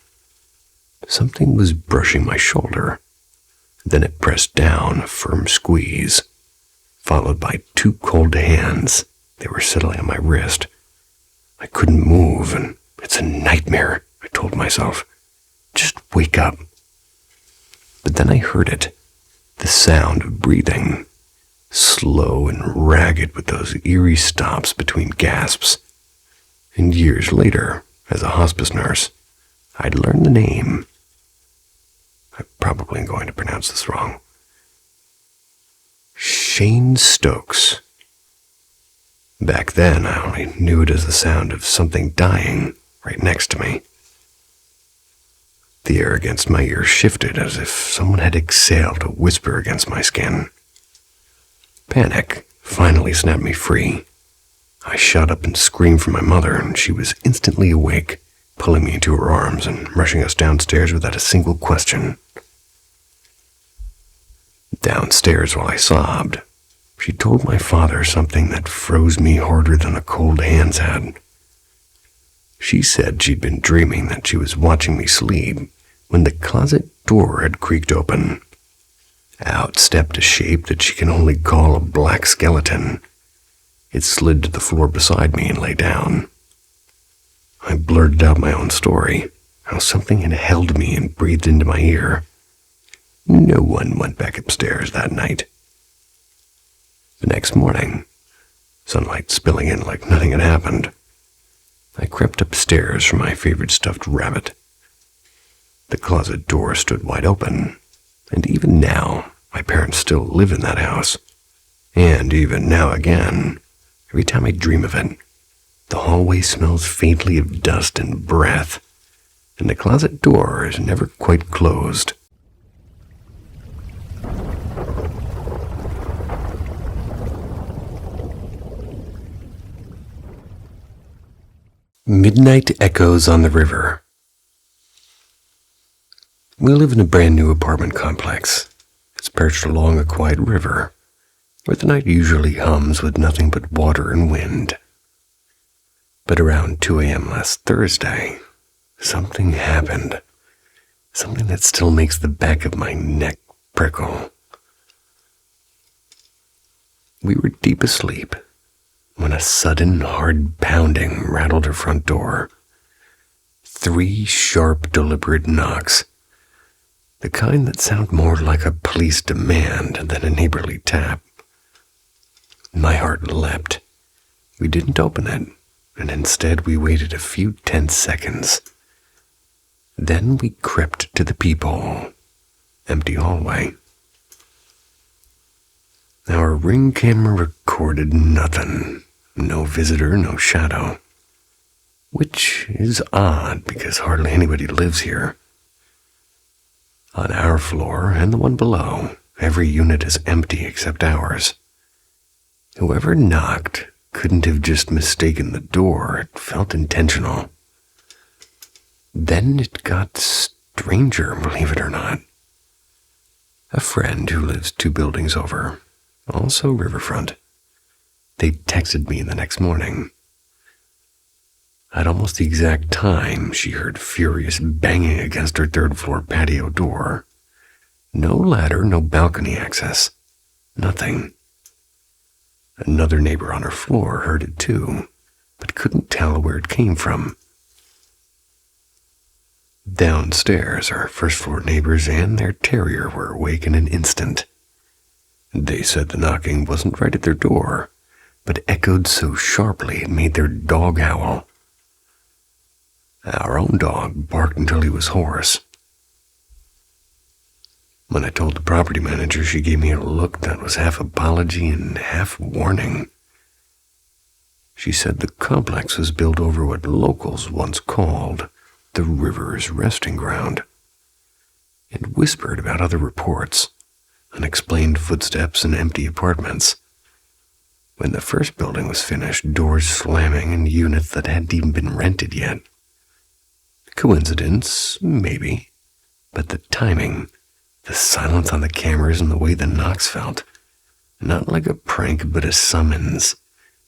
Something was brushing my shoulder. Then it pressed down, a firm squeeze, followed by 2 cold hands. They were settling on my wrist. I couldn't move, and it's a nightmare, I told myself. Just wake up. But then I heard it, the sound of breathing, slow and ragged with those eerie stops between gasps. And years later, as a hospice nurse, I'd learned the name. I'm probably going to pronounce this wrong. Shane Stokes. Back then, I only knew it as the sound of something dying right next to me. The air against my ear shifted as if someone had exhaled a whisper against my skin. Panic finally snapped me free. I shot up and screamed for my mother, and she was instantly awake, pulling me into her arms and rushing us downstairs without a single question. Downstairs, while I sobbed, she told my father something that froze me harder than a cold hand's had. She said she'd been dreaming that she was watching me sleep when the closet door had creaked open. Out stepped a shape that she can only call a black skeleton. It slid to the floor beside me and lay down. I blurted out my own story, how something had held me and breathed into my ear. No one went back upstairs that night. The next morning, sunlight spilling in like nothing had happened, I crept upstairs for my favorite stuffed rabbit. The closet door stood wide open, and even now, my parents still live in that house. And even now again, every time I dream of it, the hallway smells faintly of dust and breath, and the closet door is never quite closed. Midnight Echoes on the River. We live in a brand new apartment complex. It's perched along a quiet river, where the night usually hums with nothing but water and wind. But around 2 a.m. last Thursday, something happened. Something that still makes the back of my neck prickle. We were deep asleep when a sudden hard pounding rattled her front door. 3 sharp, deliberate knocks. The kind that sound more like a police demand than a neighborly tap. My heart leapt. We didn't open it, and instead we waited a few tense seconds. Then we crept to the peephole. Empty hallway. Our Ring camera recorded nothing. No visitor, no shadow. Which is odd because hardly anybody lives here. On our floor and the one below, every unit is empty except ours. Whoever knocked couldn't have just mistaken the door. It felt intentional. Then it got stranger, believe it or not. A friend who lives 2 buildings over, also riverfront. They texted me the next morning. At almost the exact time, she heard furious banging against her 3rd floor patio door. No ladder, no balcony access. Nothing. Another neighbor on her floor heard it too, but couldn't tell where it came from. Downstairs, our 1st floor neighbors and their terrier were awake in an instant. They said the knocking wasn't right at their door, but echoed so sharply it made their dog howl. Our own dog barked until he was hoarse. When I told the property manager, she gave me a look that was half apology and half warning. She said the complex was built over what locals once called the river's resting ground, and whispered about other reports, unexplained footsteps and empty apartments. When the first building was finished, doors slamming in units that hadn't even been rented yet. Coincidence, maybe, but the timing, the silence on the cameras and the way the knocks felt, not like a prank but a summons,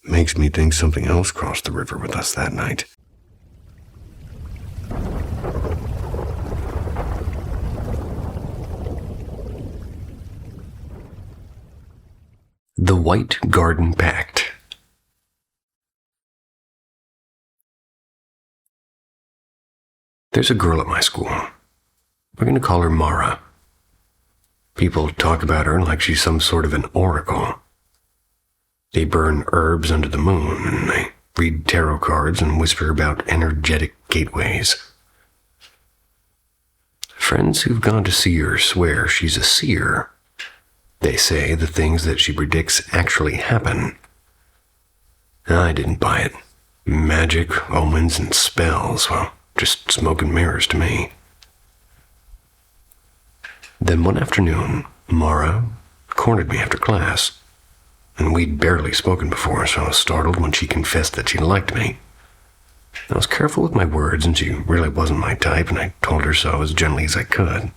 makes me think something else crossed the river with us that night. The White Garden Pact. There's a girl at my school. We're going to call her Mara. People talk about her like she's some sort of an oracle. They burn herbs under the moon, and they read tarot cards and whisper about energetic gateways. Friends who've gone to see her swear she's a seer. They say the things that she predicts actually happen. I didn't buy it. Magic, omens, and spells, well, just smoke and mirrors to me. Then one afternoon, Mara cornered me after class. and we'd barely spoken before, so I was startled when she confessed that she liked me. I was careful with my words, and she really wasn't my type, and I told her so as gently as I could.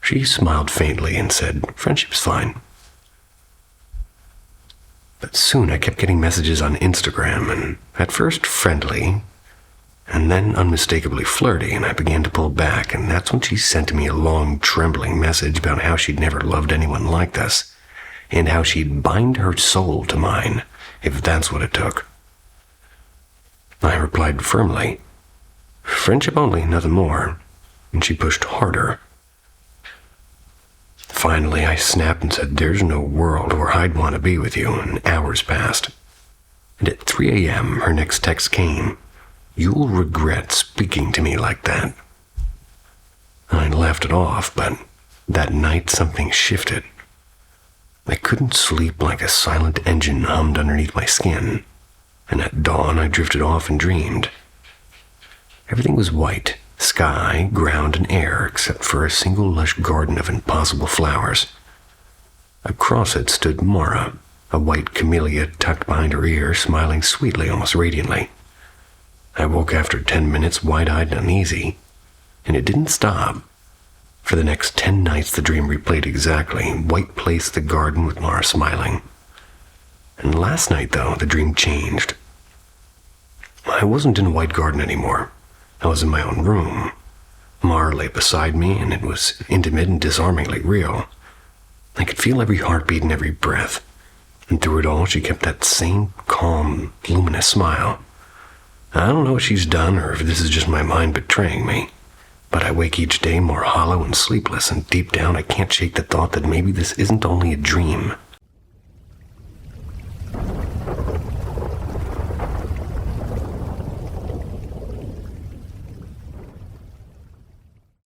She smiled faintly and said, "Friendship's fine." But soon I kept getting messages on Instagram, and at first friendly, and then unmistakably flirty, and I began to pull back, and that's when she sent me a long, trembling message about how she'd never loved anyone like this, and how she'd bind her soul to mine, if that's what it took. I replied firmly, "Friendship only, nothing more," and she pushed harder. Finally, I snapped and said, "There's no world where I'd want to be with you," and hours passed. And at 3 a.m., her next text came, "You'll regret speaking to me like that." I laughed it off, but that night something shifted. I couldn't sleep, like a silent engine hummed underneath my skin, and at dawn I drifted off and dreamed. Everything was white, sky, ground, and air, except for a single lush garden of impossible flowers. Across it stood Mara, a white camellia tucked behind her ear, smiling sweetly, almost radiantly. I woke after 10 minutes, wide-eyed and uneasy, and it didn't stop. For the next 10 nights, the dream replayed exactly. White place, the garden with Mara smiling. And last night, though, the dream changed. I wasn't in a white garden anymore. I was in my own room. Mara lay beside me, and it was intimate and disarmingly real. I could feel every heartbeat and every breath. And through it all, she kept that same calm, luminous smile. I don't know what she's done or if this is just my mind betraying me, but I wake each day more hollow and sleepless, and deep down I can't shake the thought that maybe this isn't only a dream.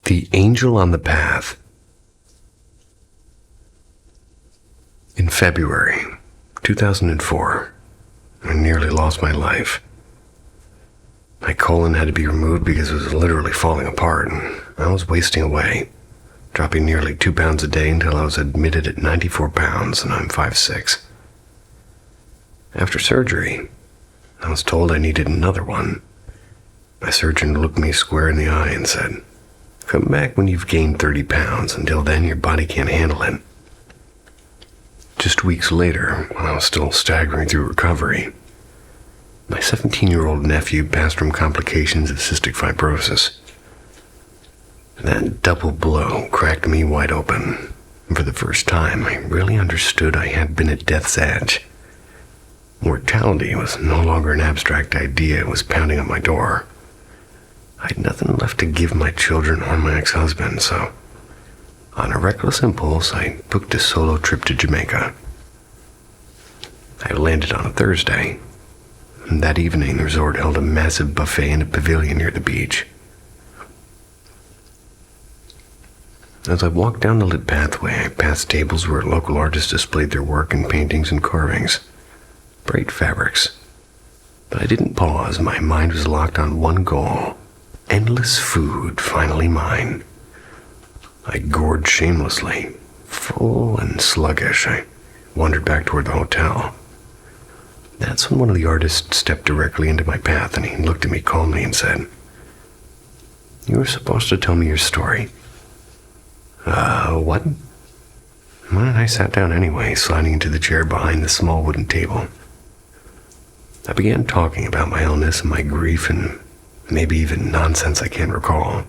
The Angel on the Path. In February 2004, I nearly lost my life. My colon had to be removed because it was literally falling apart, and I was wasting away, dropping nearly 2 pounds a day until I was admitted at 94 pounds, and I'm 5'6". After surgery, I was told I needed another one. My surgeon looked me square in the eye and said, "Come back when you've gained 30 pounds. Until then, your body can't handle it." Just weeks later, when I was still staggering through recovery, my 17-year-old nephew passed from complications of cystic fibrosis. That double blow cracked me wide open, and for the first time, I really understood I had been at death's edge. Mortality was no longer an abstract idea, it was pounding on my door. I had nothing left to give my children or my ex-husband, so on a reckless impulse, I booked a solo trip to Jamaica. I landed on a Thursday, and that evening the resort held a massive buffet in a pavilion near the beach. As I walked down the lit pathway, I passed tables where local artists displayed their work in paintings and carvings, bright fabrics. But I didn't pause. My mind was locked on one goal. Endless food, finally mine. I gorged shamelessly. Full and sluggish, I wandered back toward the hotel. That's when one of the artists stepped directly into my path, and he looked at me calmly and said, "You were supposed to tell me your story." What? Well, I sat down anyway, sliding into the chair behind the small wooden table. I began talking about my illness and my grief and maybe even nonsense I can't recall.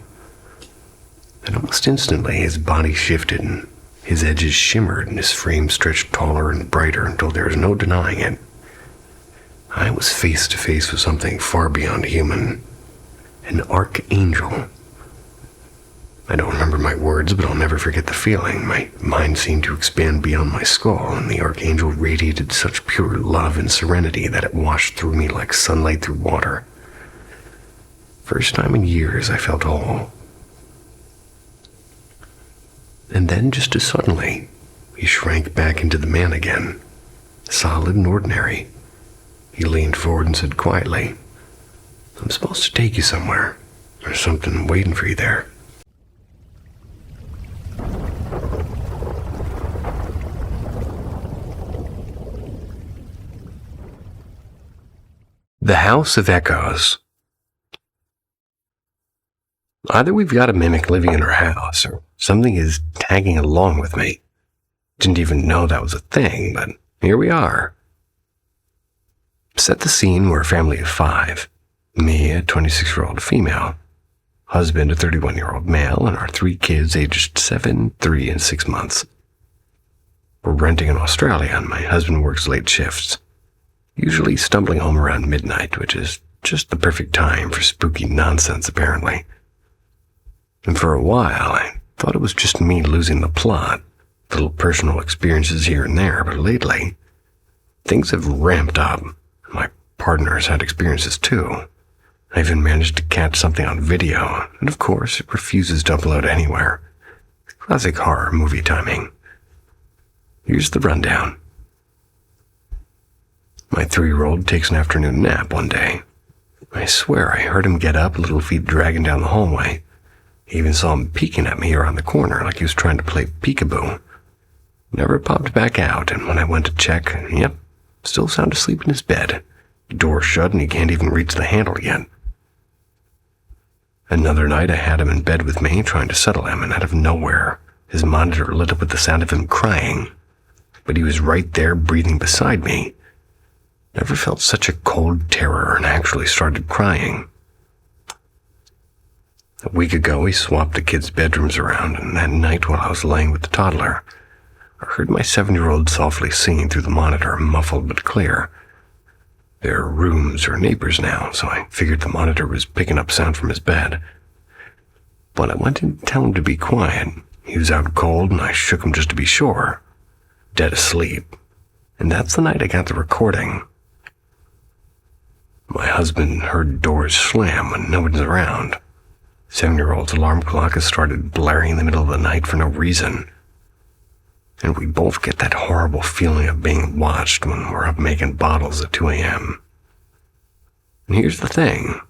And almost instantly, his body shifted and his edges shimmered and his frame stretched taller and brighter until there was no denying it. I was face to face with something far beyond human. An archangel. I don't remember my words, but I'll never forget the feeling. My mind seemed to expand beyond my skull, and the archangel radiated such pure love and serenity that it washed through me like sunlight through water. First time in years I felt whole. And then, just as suddenly, he shrank back into the man again, solid and ordinary. He leaned forward and said quietly, "I'm supposed to take you somewhere. There's something waiting for you there." The House of Echoes. Either we've got a mimic living in our house, or something is tagging along with me. Didn't even know that was a thing, but here we are. Set the scene, we're a family of 5. Me, a 26-year-old female, husband, a 31-year-old male, and our 3 kids aged 7, 3, and 6 months. We're renting in Australia, and my husband works late shifts, usually stumbling home around midnight, which is just the perfect time for spooky nonsense, apparently. And for a while, I thought it was just me losing the plot, little personal experiences here and there, but lately, things have ramped up. My partner's had experiences too. I even managed to catch something on video, and of course, it refuses to upload anywhere. Classic horror movie timing. Here's the rundown. My 3-year-old takes an afternoon nap one day. I swear I heard him get up, little feet dragging down the hallway. I even saw him peeking at me around the corner like he was trying to play peekaboo. Never popped back out, and when I went to check, yep, still sound asleep in his bed. Door shut and he can't even reach the handle yet. Another night I had him in bed with me, trying to settle him, and out of nowhere, his monitor lit up with the sound of him crying. But he was right there, breathing beside me. Never felt such a cold terror and actually started crying. A week ago, he swapped the kids' bedrooms around, and that night while I was laying with the toddler, I heard my 7-year-old softly singing through the monitor, muffled but clear. Their rooms are neighbors now, so I figured the monitor was picking up sound from his bed. But I went in to tell him to be quiet. He was out cold, and I shook him just to be sure. Dead asleep. And that's the night I got the recording. My husband heard doors slam when no one's around. 7-year-old's alarm clock has started blaring in the middle of the night for no reason. And we both get that horrible feeling of being watched when we're up making bottles at 2 a.m. And here's the thing.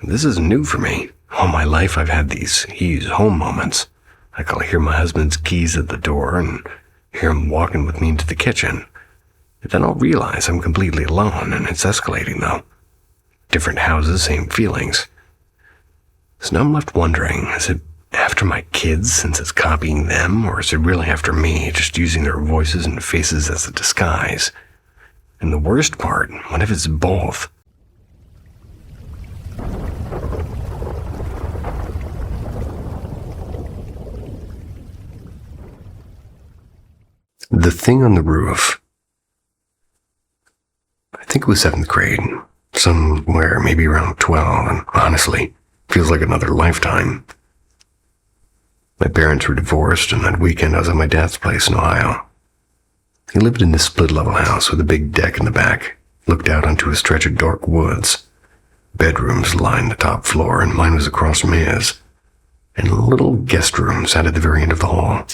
This is new for me. All my life I've had these he's home moments. Like I'll hear my husband's keys at the door and hear him walking with me into the kitchen. But then I'll realize I'm completely alone, and it's escalating though. Different houses, same feelings. So now I'm left wondering, is it after my kids since it's copying them, or is it really after me, just using their voices and faces as a disguise? And the worst part, what if it's both? The thing on the roof. I think it was 7th grade, somewhere maybe around 12, and honestly, feels like another lifetime. My parents were divorced, and that weekend I was at my dad's place in Ohio. He lived in this split-level house with a big deck in the back, looked out onto a stretch of dark woods. Bedrooms lined the top floor, and mine was across from his, and a little guest room sat at the very end of the hall.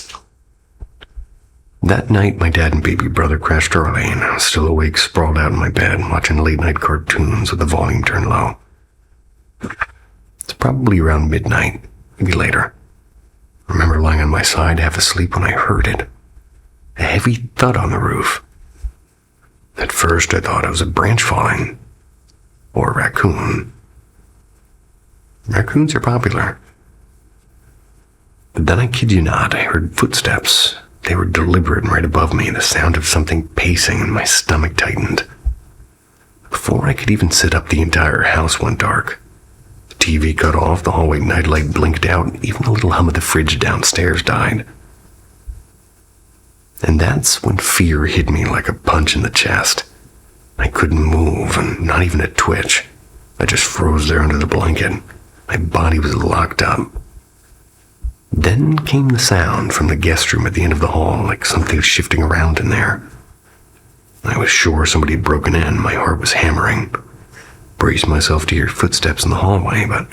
That night, my dad and baby brother crashed early, and I was still awake, sprawled out in my bed, watching late-night cartoons with the volume turned low. It's probably around midnight, maybe later. I remember lying on my side, half asleep, when I heard it. A heavy thud on the roof. At first, I thought it was a branch falling. Or a raccoon. Raccoons are popular. But then, I kid you not, I heard footsteps. They were deliberate and right above me, the sound of something pacing, and my stomach tightened. Before I could even sit up, the entire house went dark. The TV cut off, the hallway nightlight blinked out, and even the little hum of the fridge downstairs died. And that's when fear hit me like a punch in the chest. I couldn't move, and not even a twitch. I just froze there under the blanket. My body was locked up. Then came the sound from the guest room at the end of the hall, like something shifting around in there. I was sure somebody had broken in. My heart was hammering. Braced myself to hear footsteps in the hallway, but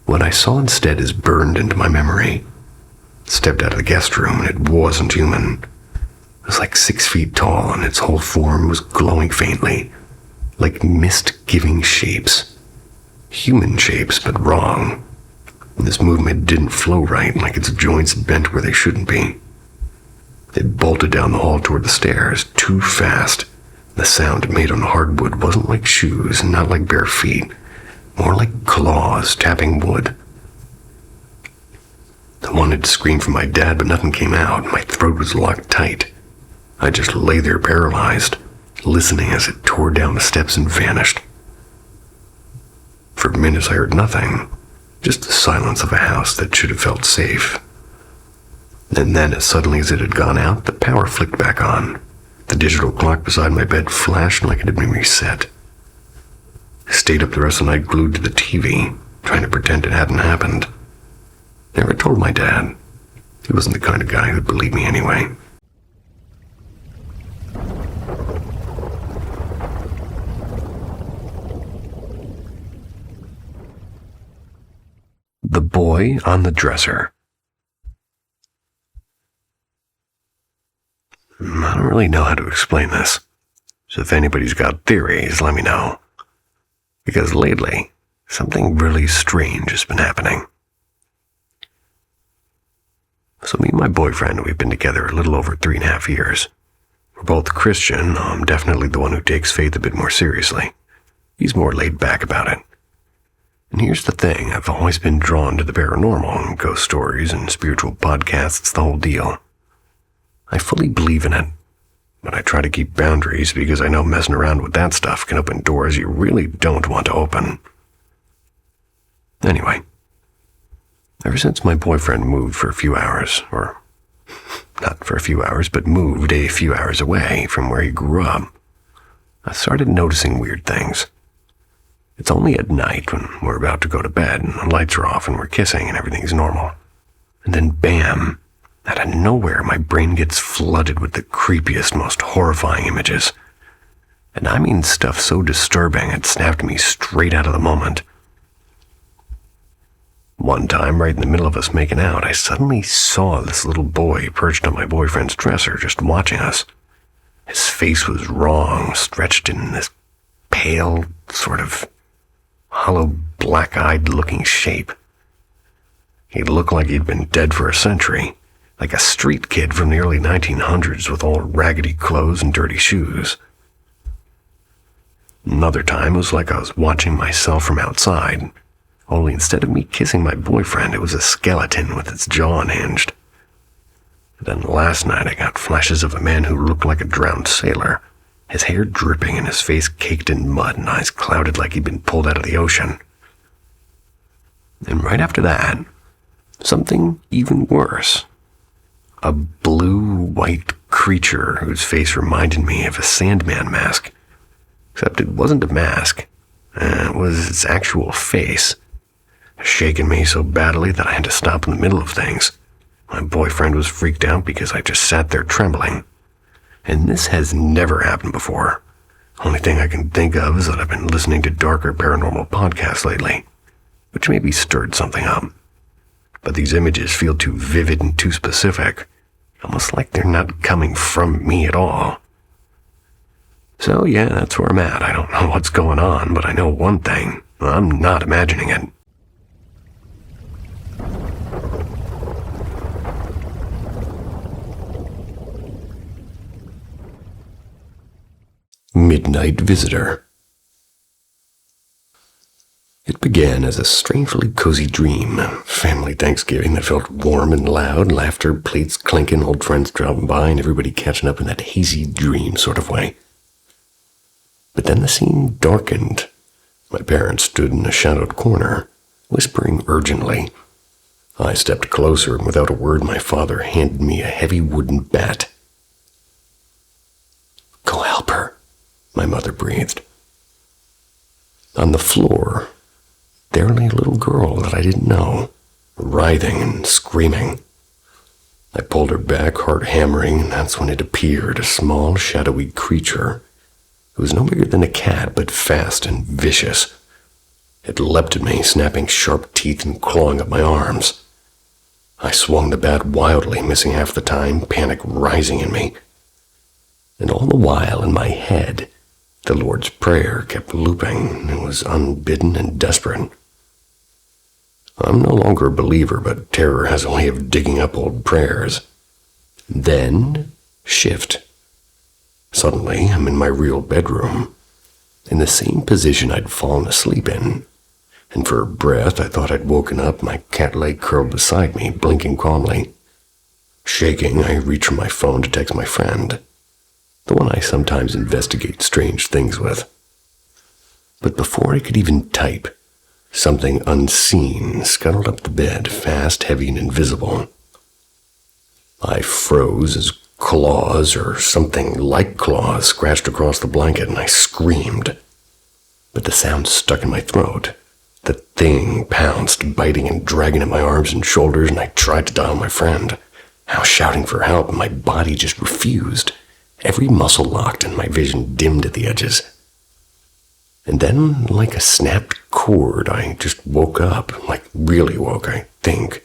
what I saw instead is burned into my memory. Stepped out of the guest room, and it wasn't human. It was like 6 feet tall, and its whole form was glowing faintly, like mist-giving shapes. Human shapes, but wrong. This movement didn't flow right, like its joints bent where they shouldn't be. It bolted down the hall toward the stairs, too fast. The sound it made on hardwood wasn't like shoes, not like bare feet, more like claws tapping wood. I wanted to scream for my dad, but nothing came out. My throat was locked tight. I just lay there paralyzed, listening as it tore down the steps and vanished. For minutes I heard nothing, just the silence of a house that should have felt safe. And then, as suddenly as it had gone out, the power flicked back on. The digital clock beside my bed flashed like it had been reset. I stayed up the rest of the night glued to the TV, trying to pretend it hadn't happened. Never told my dad. He wasn't the kind of guy who'd believe me anyway. The Boy on the Dresser. I don't really know how to explain this, so if anybody's got theories, let me know. Because lately, something really strange has been happening. So me and my boyfriend, we've been together a little over 3.5 years. We're both Christian. I'm definitely the one who takes faith a bit more seriously. He's more laid back about it. And here's the thing, I've always been drawn to the paranormal and ghost stories and spiritual podcasts, the whole deal. I fully believe in it, but I try to keep boundaries because I know messing around with that stuff can open doors you really don't want to open. Anyway, ever since my boyfriend moved for a few hours, or not for a few hours, but moved a few hours away from where he grew up, I started noticing weird things. It's only at night when we're about to go to bed and the lights are off and we're kissing and everything's normal. And then bam, out of nowhere my brain gets flooded with the creepiest, most horrifying images. And I mean stuff so disturbing it snapped me straight out of the moment. One time, right in the middle of us making out, I suddenly saw this little boy perched on my boyfriend's dresser just watching us. His face was wrong, stretched in this pale, sort of hollow, black-eyed looking shape. He looked like he'd been dead for a century, like a street kid from the early 1900s with all raggedy clothes and dirty shoes. Another time, it was like I was watching myself from outside, only instead of me kissing my boyfriend, it was a skeleton with its jaw unhinged. Then last night I got flashes of a man who looked like a drowned sailor, his hair dripping and his face caked in mud and eyes clouded like he'd been pulled out of the ocean. And right after that, something even worse. A blue-white creature whose face reminded me of a Sandman mask. Except it wasn't a mask. It was its actual face. Shaking me so badly that I had to stop in the middle of things. My boyfriend was freaked out because I just sat there trembling. And this has never happened before. Only thing I can think of is that I've been listening to darker paranormal podcasts lately, which maybe stirred something up. But these images feel too vivid and too specific, almost like they're not coming from me at all. So yeah, that's where I'm at. I don't know what's going on, but I know one thing. I'm not imagining it. Midnight Visitor. It began as a strangely cozy dream. Family Thanksgiving that felt warm and loud, laughter, plates clinking, old friends dropping by, and everybody catching up in that hazy dream sort of way. But then the scene darkened. My parents stood in a shadowed corner, whispering urgently. I stepped closer, and without a word, my father handed me a heavy wooden bat. "Go help her," my mother breathed. On the floor, there lay a little girl that I didn't know, writhing and screaming. I pulled her back, heart hammering, and that's when it appeared, a small, shadowy creature. It was no bigger than a cat, but fast and vicious. It leapt at me, snapping sharp teeth and clawing at my arms. I swung the bat wildly, missing half the time, panic rising in me. And all the while, in my head, the Lord's Prayer kept looping. It was unbidden and desperate. I'm no longer a believer, but terror has a way of digging up old prayers. Then, shift. Suddenly, I'm in my real bedroom, in the same position I'd fallen asleep in. And for a breath, I thought I'd woken up, my cat leg curled beside me, blinking calmly. Shaking, I reached for my phone to text my friend, the one I sometimes investigate strange things with. But before I could even type, something unseen scuttled up the bed, fast, heavy, and invisible. I froze as claws, or something like claws, scratched across the blanket, and I screamed. But the sound stuck in my throat. The thing pounced, biting and dragging at my arms and shoulders, and I tried to dial my friend. I was shouting for help, and my body just refused. Every muscle locked, and my vision dimmed at the edges. And then, like a snapped cord, I just woke up, like really woke, I think.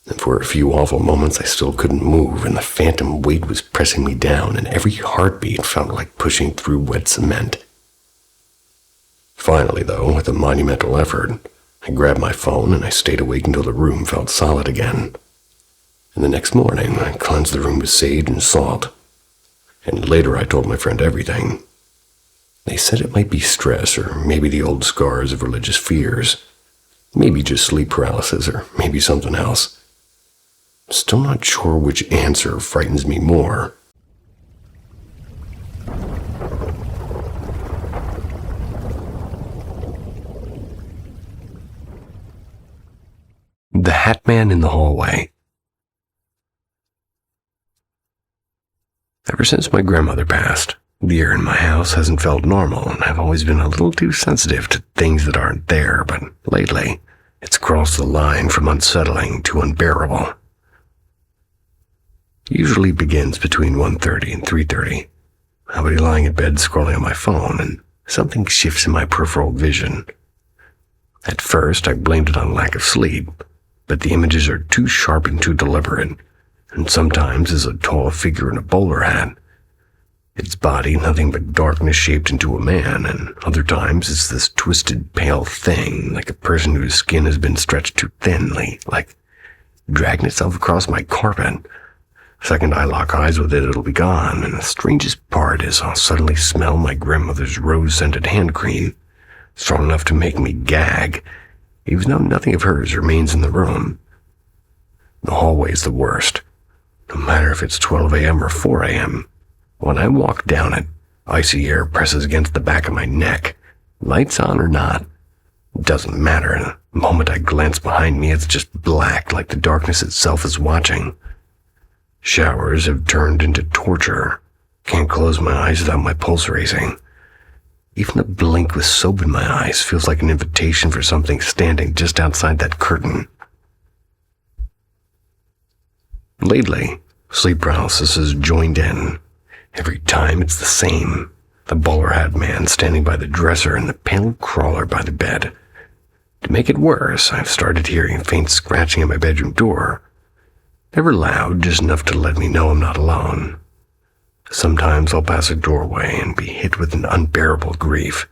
And for a few awful moments, I still couldn't move, and the phantom weight was pressing me down, and every heartbeat felt like pushing through wet cement. Finally, though, with a monumental effort, I grabbed my phone and I stayed awake until the room felt solid again. And the next morning, I cleansed the room with sage and salt. And later I told my friend everything. They said it might be stress, or maybe the old scars of religious fears. Maybe just sleep paralysis, or maybe something else. Still not sure which answer frightens me more. The Hat Man in the Hallway. Ever since my grandmother passed, the air in my house hasn't felt normal, and I've always been a little too sensitive to things that aren't there, but lately, it's crossed the line from unsettling to unbearable. It usually begins between 1:30 and 3:30. I'll be lying in bed scrolling on my phone, and something shifts in my peripheral vision. At first, I blamed it on lack of sleep, but the images are too sharp and too deliberate, and sometimes is a tall figure in a bowler hat. Its body nothing but darkness shaped into a man, and other times it's this twisted, pale thing, like a person whose skin has been stretched too thinly, like dragging itself across my carpet. Second I lock eyes with it, it'll be gone, and the strangest part is I'll suddenly smell my grandmother's rose-scented hand cream, strong enough to make me gag, even though nothing of hers remains in the room. The hallway's the worst, no matter if it's 12 a.m. or 4 a.m. When I walk down it, icy air presses against the back of my neck. Lights on or not, it doesn't matter. The moment I glance behind me, it's just black, like the darkness itself is watching. Showers have turned into torture. Can't close my eyes without my pulse racing. Even a blink with soap in my eyes feels like an invitation for something standing just outside that curtain. Lately, sleep paralysis has joined in. Every time it's the same. The bowler hat man standing by the dresser and the pale crawler by the bed. To make it worse, I've started hearing faint scratching at my bedroom door. Never loud, just enough to let me know I'm not alone. Sometimes I'll pass a doorway and be hit with an unbearable grief,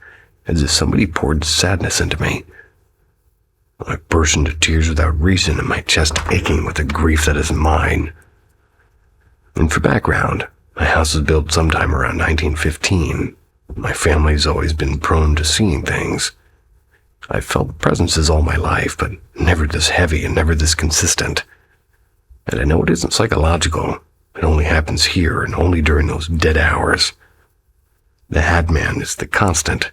as if somebody poured sadness into me. I burst into tears without reason, and my chest aching with the grief that isn't mine. And for background, my house was built sometime around 1915. My family's always been prone to seeing things. I've felt presences all my life, but never this heavy and never this consistent. And I know it isn't psychological. It only happens here and only during those dead hours. The Hat Man is the constant.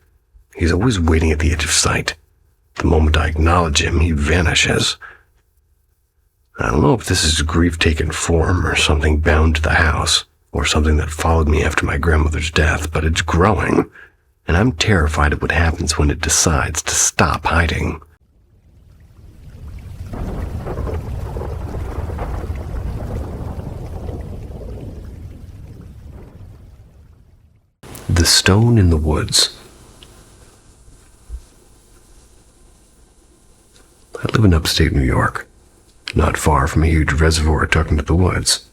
He's always waiting at the edge of sight. The moment I acknowledge him, he vanishes. I don't know if this is grief taken form or something bound to the house, or something that followed me after my grandmother's death, but it's growing, and I'm terrified of what happens when it decides to stop hiding. The Stone in the Woods. I live in upstate New York, not far from a huge reservoir tucked into the woods.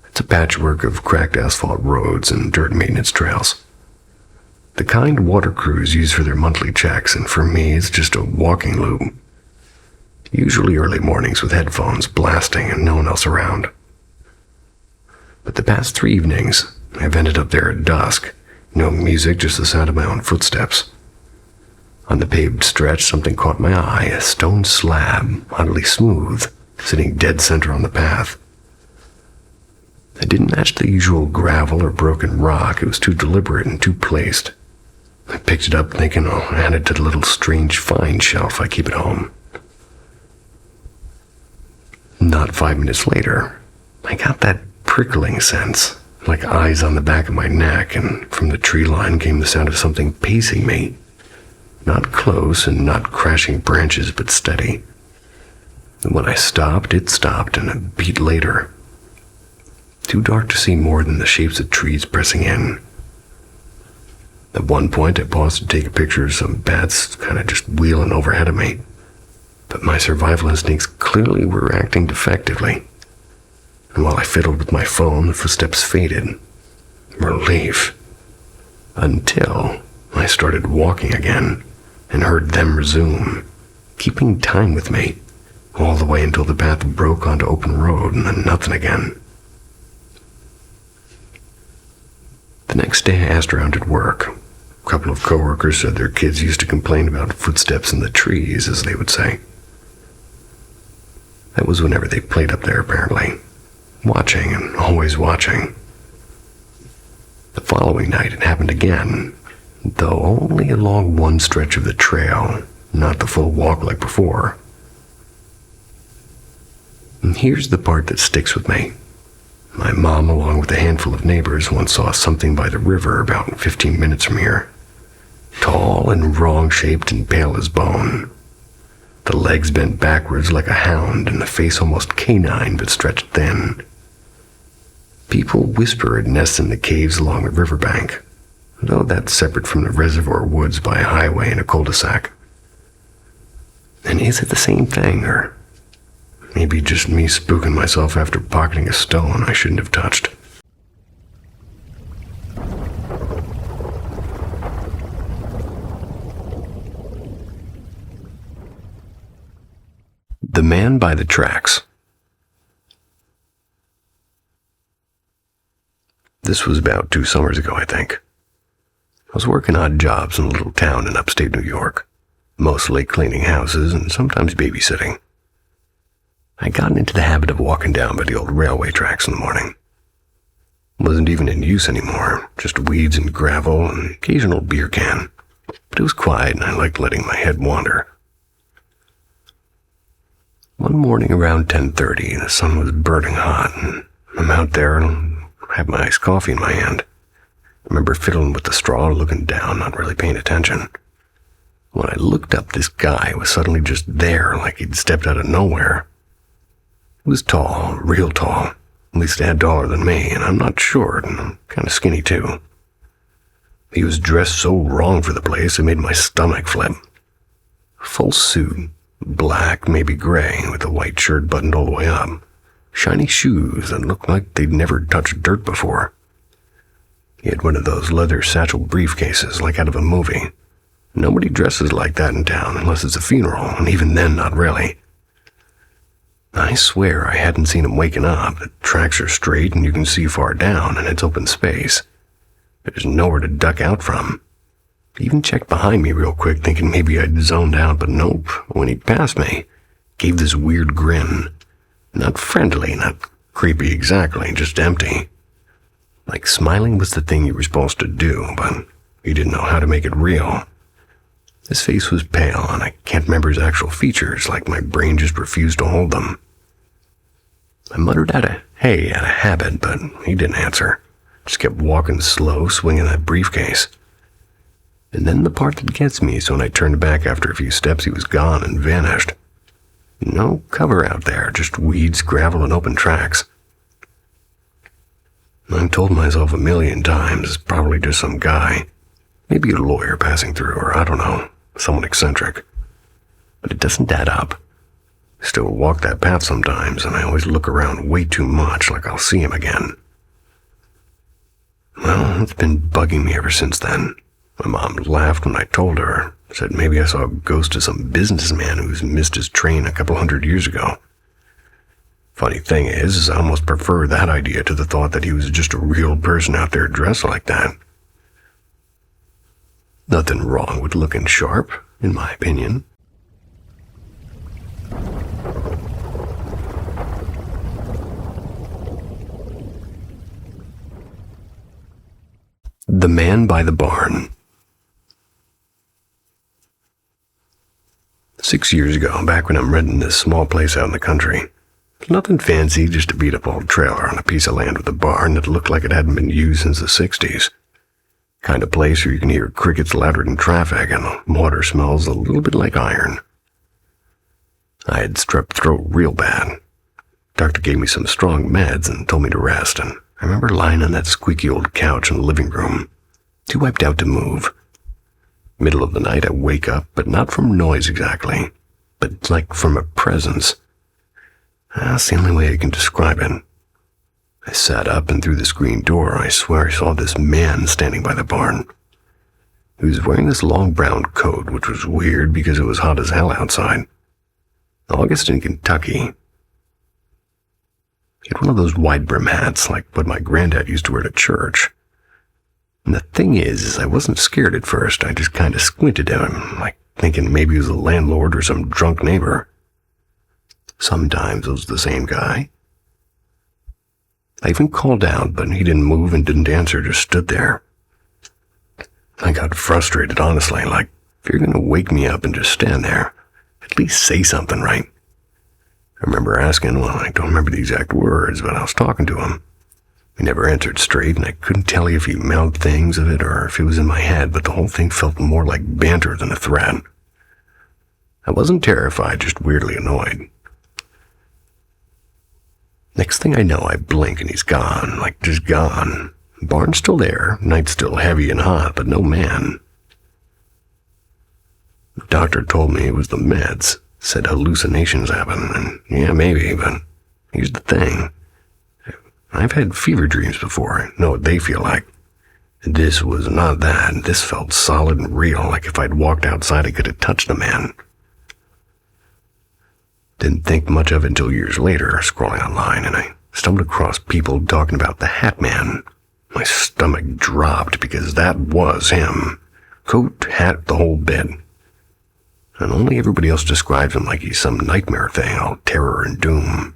It's a patchwork of cracked asphalt roads and dirt maintenance trails. The kind water crews use for their monthly checks, and for me it's just a walking loop. Usually early mornings with headphones blasting and no one else around. But the past 3 evenings, I've ended up there at dusk. No music, just the sound of my own footsteps. On the paved stretch, something caught my eye, a stone slab, oddly smooth, sitting dead center on the path. It didn't match the usual gravel or broken rock. It was too deliberate and too placed. I picked it up thinking I'll add it to the little strange find shelf I keep at home. Not 5 minutes later, I got that prickling sense, like eyes on the back of my neck, and from the tree line came the sound of something pacing me. Not close and not crashing branches, but steady. And when I stopped, it stopped, and a beat later. Too dark to see more than the shapes of trees pressing in. At one point, I paused to take a picture of some bats kind of just wheeling overhead of me. But my survival instincts clearly were acting defectively. And while I fiddled with my phone, the footsteps faded. Relief. Until I started walking again and heard them resume, keeping time with me, all the way until the path broke onto open road and then nothing again. The next day I asked around at work. A couple of coworkers said their kids used to complain about footsteps in the trees, as they would say. That was whenever they played up there, apparently. Watching and always watching. The following night it happened again, though only along one stretch of the trail, not the full walk like before. And here's the part that sticks with me. My mom, along with a handful of neighbors, once saw something by the river about 15 minutes from here. Tall and wrong-shaped and pale as bone. The legs bent backwards like a hound and the face almost canine but stretched thin. People whisper it nests in the caves along the riverbank, though that's separate from the reservoir woods by a highway and a cul-de-sac. And is it the same thing, or maybe just me spooking myself after pocketing a stone I shouldn't have touched? The Man by the Tracks. This was about 2 summers ago, I think. I was working odd jobs in a little town in upstate New York, mostly cleaning houses and sometimes babysitting. I'd gotten into the habit of walking down by the old railway tracks in the morning. It wasn't even in use anymore, just weeds and gravel and an occasional beer can. But it was quiet and I liked letting my head wander. One morning around 10:30, the sun was burning hot, and I'm out there and have my iced coffee in my hand. I remember fiddling with the straw, looking down, not really paying attention. When I looked up, this guy was suddenly just there, like he'd stepped out of nowhere. He was tall, real tall, at least a head taller than me, and I'm not short, and I'm kind of skinny too. He was dressed so wrong for the place, it made my stomach flip. Full suit. Black, maybe gray, with a white shirt buttoned all the way up. Shiny shoes that looked like they'd never touched dirt before. He had one of those leather satchel briefcases like out of a movie. Nobody dresses like that in town unless it's a funeral, and even then not really. I swear I hadn't seen him waking up. The tracks are straight and you can see far down, and it's open space. There's nowhere to duck out from. Even checked behind me real quick, thinking maybe I'd zoned out, but nope. When he passed me, gave this weird grin. Not friendly, not creepy exactly, just empty. Like smiling was the thing you were supposed to do, but he didn't know how to make it real. His face was pale, and I can't remember his actual features, like my brain just refused to hold them. I muttered out a hey out of habit, but he didn't answer. Just kept walking slow, swinging that briefcase. And then the part that gets me is when I turned back after a few steps, he was gone and vanished. No cover out there, just weeds, gravel, and open tracks. I've told myself a million times it's probably just some guy, maybe a lawyer passing through, or I don't know, someone eccentric. But it doesn't add up. I still walk that path sometimes, and I always look around way too much, like I'll see him again. Well, it's been bugging me ever since then. My mom laughed when I told her, said maybe I saw a ghost of some businessman who's missed his train a couple 100 years ago. Funny thing is I almost prefer that idea to the thought that he was just a real person out there dressed like that. Nothing wrong with looking sharp, in my opinion. The Man by the Barn. 6 years ago, back when I'm renting this small place out in the country, nothing fancy, just a beat-up old trailer on a piece of land with a barn that looked like it hadn't been used since the 60s. Kind of place where you can hear crickets louder than traffic and the water smells a little bit like iron. I had strep throat real bad. Doctor gave me some strong meds and told me to rest, and I remember lying on that squeaky old couch in the living room, too wiped out to move. Middle of the night, I wake up, but not from noise exactly, but like from a presence. That's the only way I can describe it. I sat up, and through the screen door, I swear I saw this man standing by the barn. He was wearing this long brown coat, which was weird because it was hot as hell outside. August in Kentucky. He had one of those wide brim hats like what my granddad used to wear to church. And the thing is I wasn't scared at first. I just kind of squinted at him, like thinking maybe he was a landlord or some drunk neighbor. Sometimes it was the same guy. I even called out, but he didn't move and didn't answer, just stood there. I got frustrated, honestly, like, if you're going to wake me up and just stand there, at least say something, right? I remember asking, well, I don't remember the exact words, but I was talking to him. He never answered straight, and I couldn't tell if he mouthed things of it or if it was in my head, but the whole thing felt more like banter than a threat. I wasn't terrified, just weirdly annoyed. Next thing I know, I blink and he's gone, like just gone. Barn's still there, night's still heavy and hot, but no man. The doctor told me it was the meds. Said hallucinations happen, and yeah, maybe, but here's the thing. I've had fever dreams before. I know what they feel like. This was not that. This felt solid and real, like if I'd walked outside I could have touched a man. Didn't think much of it until years later, scrolling online, and I stumbled across people talking about the Hat Man. My stomach dropped because that was him. Coat, hat, the whole bit. And only everybody else describes him like he's some nightmare thing, all terror and doom.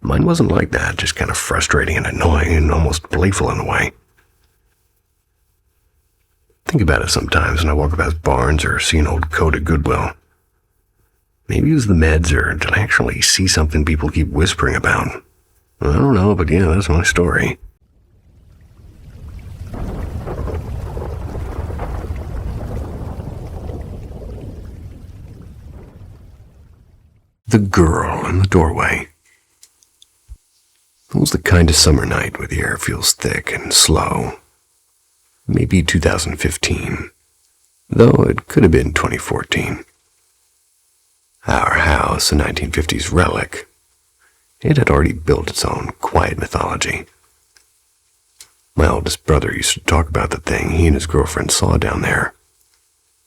Mine wasn't like that, just kind of frustrating and annoying and almost playful in a way. Think about it sometimes when I walk past barns or see an old coat at Goodwill. Maybe it was the meds, or did I actually see something people keep whispering about? I don't know, but yeah, that's my story. The Girl in the Doorway. It was the kind of summer night where the air feels thick and slow. Maybe 2015, though it could have been 2014. Our house, a 1950s relic, it had already built its own quiet mythology. My oldest brother used to talk about the thing he and his girlfriend saw down there.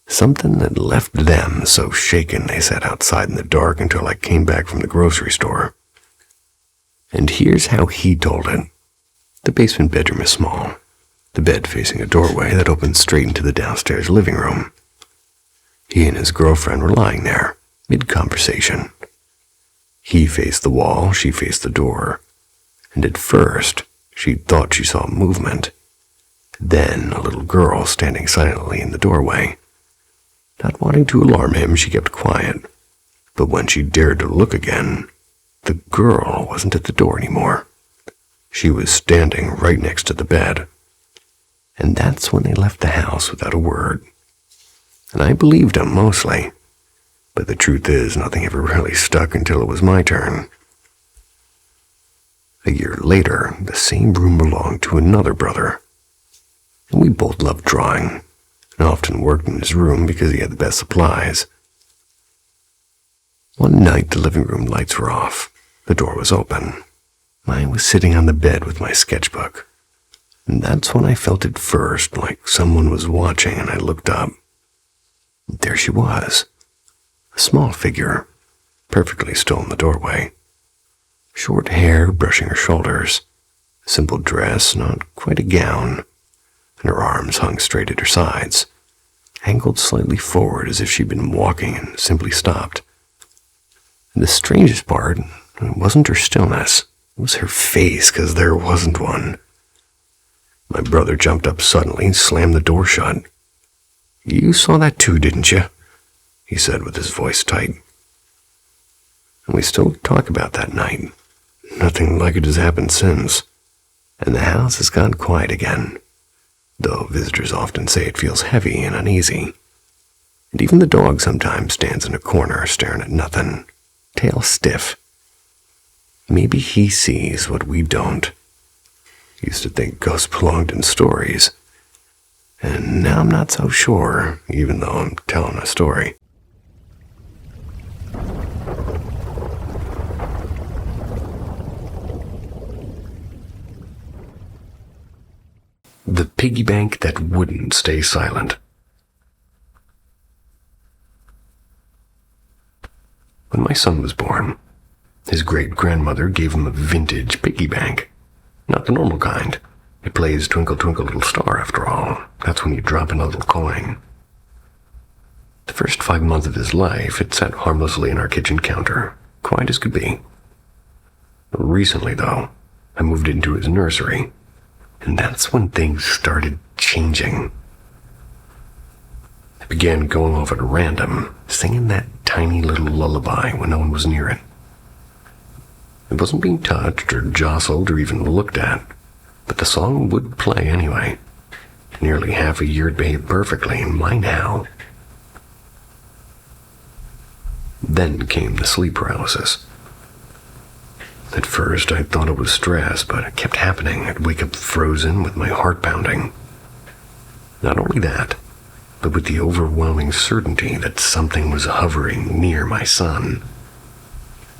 Something that left them so shaken they sat outside in the dark until I came back from the grocery store. And here's how he told it. The basement bedroom is small, the bed facing a doorway that opens straight into the downstairs living room. He and his girlfriend were lying there, mid-conversation. He faced the wall, she faced the door, and at first she thought she saw movement. Then a little girl standing silently in the doorway. Not wanting to alarm him, she kept quiet. But when she dared to look again, the girl wasn't at the door anymore. She was standing right next to the bed. And that's when they left the house without a word. And I believed him mostly. But the truth is, nothing ever really stuck until it was my turn. A year later, the same room belonged to another brother. And we both loved drawing. And often worked in his room because he had the best supplies. One night the living room lights were off. The door was open. I was sitting on the bed with my sketchbook. And that's when I felt at first like someone was watching, and I looked up. There she was. A small figure, perfectly still in the doorway. Short hair brushing her shoulders, a simple dress, not quite a gown, and her arms hung straight at her sides, angled slightly forward as if she'd been walking and simply stopped. And the strangest part, it wasn't her stillness, it was her face, 'cause there wasn't one. My brother jumped up suddenly and slammed the door shut. "You saw that too, didn't you?" he said with his voice tight. And we still talk about that night. Nothing like it has happened since. And the house has gone quiet again, though visitors often say it feels heavy and uneasy. And even the dog sometimes stands in a corner staring at nothing, tail stiff. Maybe he sees what we don't. Used to think ghosts belonged in stories, and now I'm not so sure, even though I'm telling a story. The piggy bank that wouldn't stay silent. When my son was born, his great-grandmother gave him a vintage piggy bank. Not the normal kind. It plays Twinkle Twinkle Little Star, after all. That's when you drop in a little coin. The first 5 months of his life, it sat harmlessly on our kitchen counter, quiet as could be. Recently, though, I moved into his nursery, and that's when things started changing. I began going off at random, singing that tiny little lullaby when no one was near it. It wasn't being touched or jostled or even looked at, but the song would play anyway. Nearly half a year it behaved perfectly, and why now? Then came the sleep paralysis. At first, I thought it was stress, but it kept happening. I'd wake up frozen with my heart pounding. Not only that, but with the overwhelming certainty that something was hovering near my son.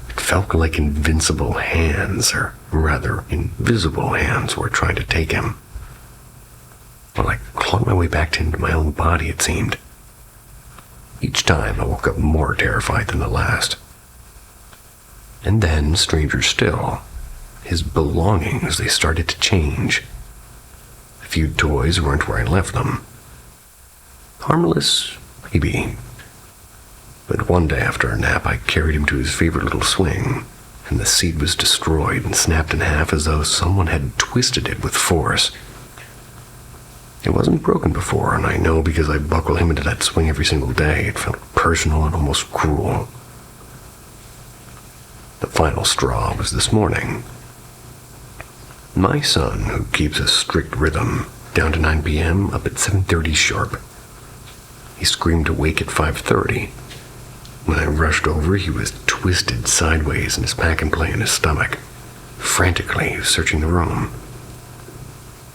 It felt like invincible hands, or rather, invisible hands, were trying to take him. Well, I clawed my way back into my own body, it seemed. Each time, I woke up more terrified than the last. And then, stranger still, his belongings, they started to change. A few toys weren't where I left them. Harmless, maybe. But one day after a nap, I carried him to his favorite little swing, and the seat was destroyed and snapped in half as though someone had twisted it with force. It wasn't broken before, and I know because I buckle him into that swing every single day. It felt personal and almost cruel. The final straw was this morning. My son, who keeps a strict rhythm, down to 9 p.m., up at 7:30 sharp. He screamed awake at 5:30. When I rushed over, he was twisted sideways in his pack-and-play in his stomach, frantically searching the room.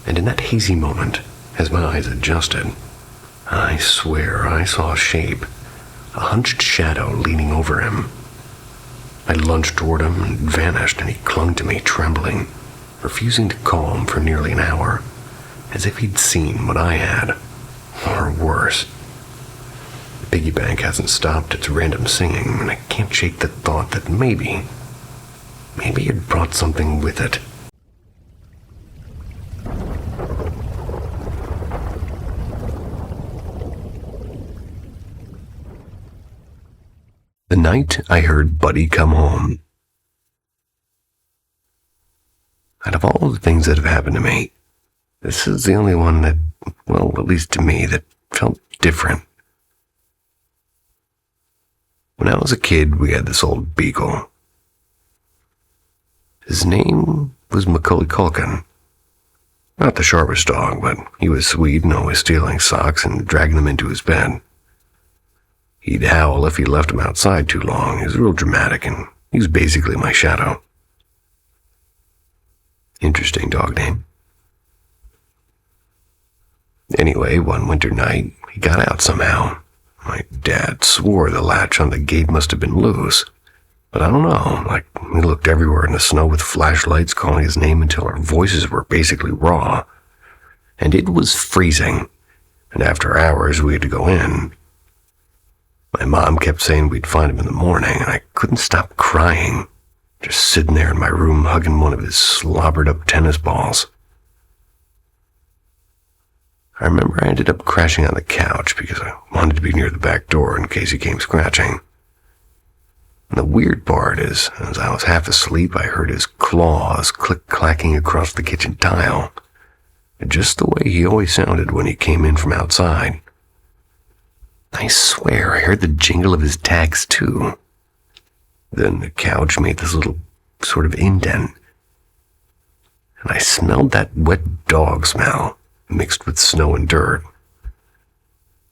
And in that hazy moment, as my eyes adjusted, I swear I saw a shape, a hunched shadow leaning over him. I lunged toward him and vanished, and he clung to me, trembling, refusing to calm for nearly an hour, as if he'd seen what I had, or worse. The piggy bank hasn't stopped its random singing, and I can't shake the thought that maybe it brought something with it. The night I heard Buddy come home. Out of all the things that have happened to me, this is the only one that, well, at least to me, that felt different. When I was a kid, we had this old beagle. His name was Macaulay Culkin. Not the sharpest dog, but he was sweet and always stealing socks and dragging them into his bed. He'd howl if he left him outside too long. He was real dramatic, and he was basically my shadow. Interesting dog name. Anyway, one winter night, he got out somehow. My dad swore the latch on the gate must have been loose. But I don't know, like, we looked everywhere in the snow with flashlights calling his name until our voices were basically raw. And it was freezing, and after hours we had to go in. My mom kept saying we'd find him in the morning, and I couldn't stop crying. just sitting there in my room hugging one of his slobbered up tennis balls. I remember I ended up crashing on the couch because I wanted to be near the back door in case he came scratching. And the weird part is, as I was half asleep, I heard his claws click-clacking across the kitchen tile, just the way he always sounded when he came in from outside. I swear I heard the jingle of his tags too. Then the couch made this little sort of indent, and I smelled that wet dog smell mixed with snow and dirt.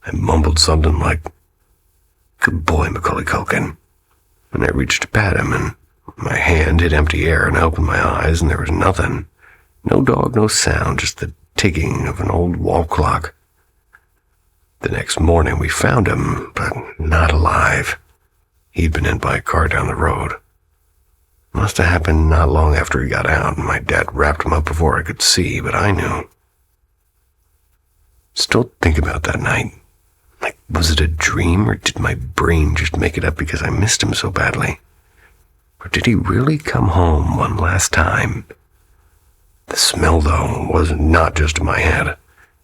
I mumbled something like, "Good boy, Macaulay Culkin," and I reached to pat him, and my hand hit empty air, and I opened my eyes, and there was nothing. No dog, no sound, just the ticking of an old wall clock. The next morning we found him, but not alive. He'd been hit by a car down the road. Must have happened not long after he got out, and my dad wrapped him up before I could see, but I knew. Still think about that night. Like, was it a dream, or did my brain just make it up because I missed him so badly? Or did he really come home one last time? The smell, though, was not just in my head.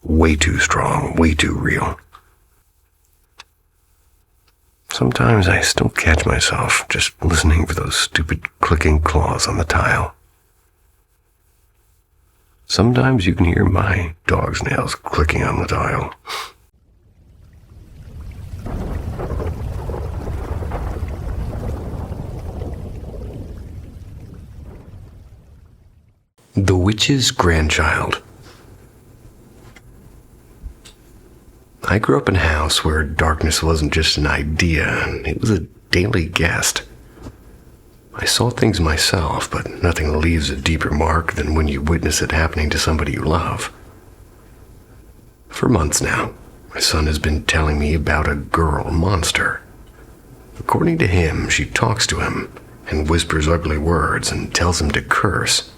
Way too strong, way too real. Sometimes I still catch myself just listening for those stupid clicking claws on the tile. Sometimes you can hear my dog's nails clicking on the tile. The Witch's Grandchild. I grew up in a house where darkness wasn't just an idea, it was a daily guest. I saw things myself, but nothing leaves a deeper mark than when you witness it happening to somebody you love. For months now, my son has been telling me about a girl monster. According to him, she talks to him and whispers ugly words and tells him to curse.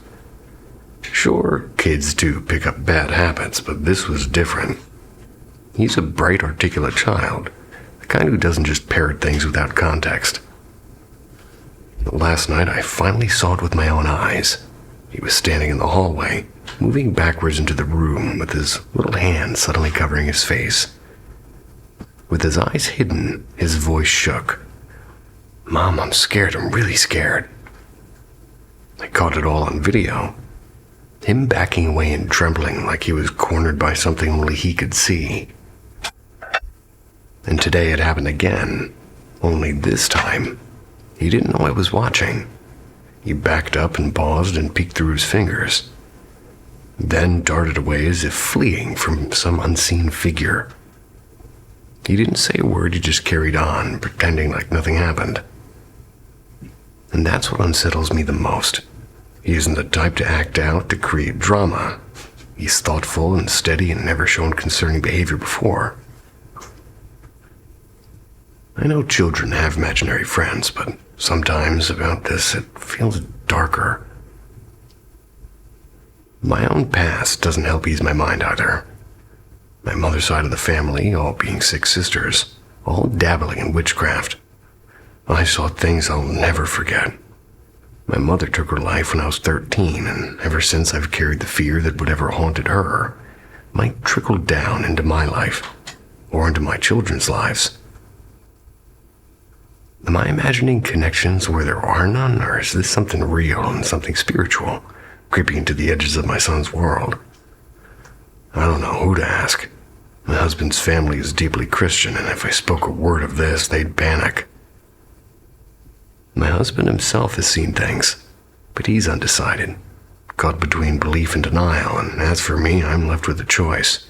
Sure, kids do pick up bad habits, but this was different. He's a bright, articulate child, the kind who doesn't just parrot things without context. Last night, I finally saw it with my own eyes. He was standing in the hallway, moving backwards into the room with his little hand suddenly covering his face. With his eyes hidden, his voice shook. "Mom, I'm scared. I'm really scared." I caught it all on video. Him backing away and trembling like he was cornered by something only he could see. And today it happened again, only this time, he didn't know I was watching. He backed up and paused and peeked through his fingers. Then darted away as if fleeing from some unseen figure. He didn't say a word, he just carried on, pretending like nothing happened. And that's what unsettles me the most. He isn't the type to act out, to create drama. He's thoughtful and steady and never shown concerning behavior before. I know children have imaginary friends, but sometimes about this it feels darker. My own past doesn't help ease my mind either. My mother's side of the family, all being 6 sisters, all dabbling in witchcraft. I saw things I'll never forget. My mother took her life when I was 13, and ever since I've carried the fear that whatever haunted her might trickle down into my life, or into my children's lives. Am I imagining connections where there are none, or is this something real and something spiritual, creeping into the edges of my son's world? I don't know who to ask. My husband's family is deeply Christian, and if I spoke a word of this, they'd panic. My husband himself has seen things, but he's undecided, caught between belief and denial, and as for me, I'm left with a choice.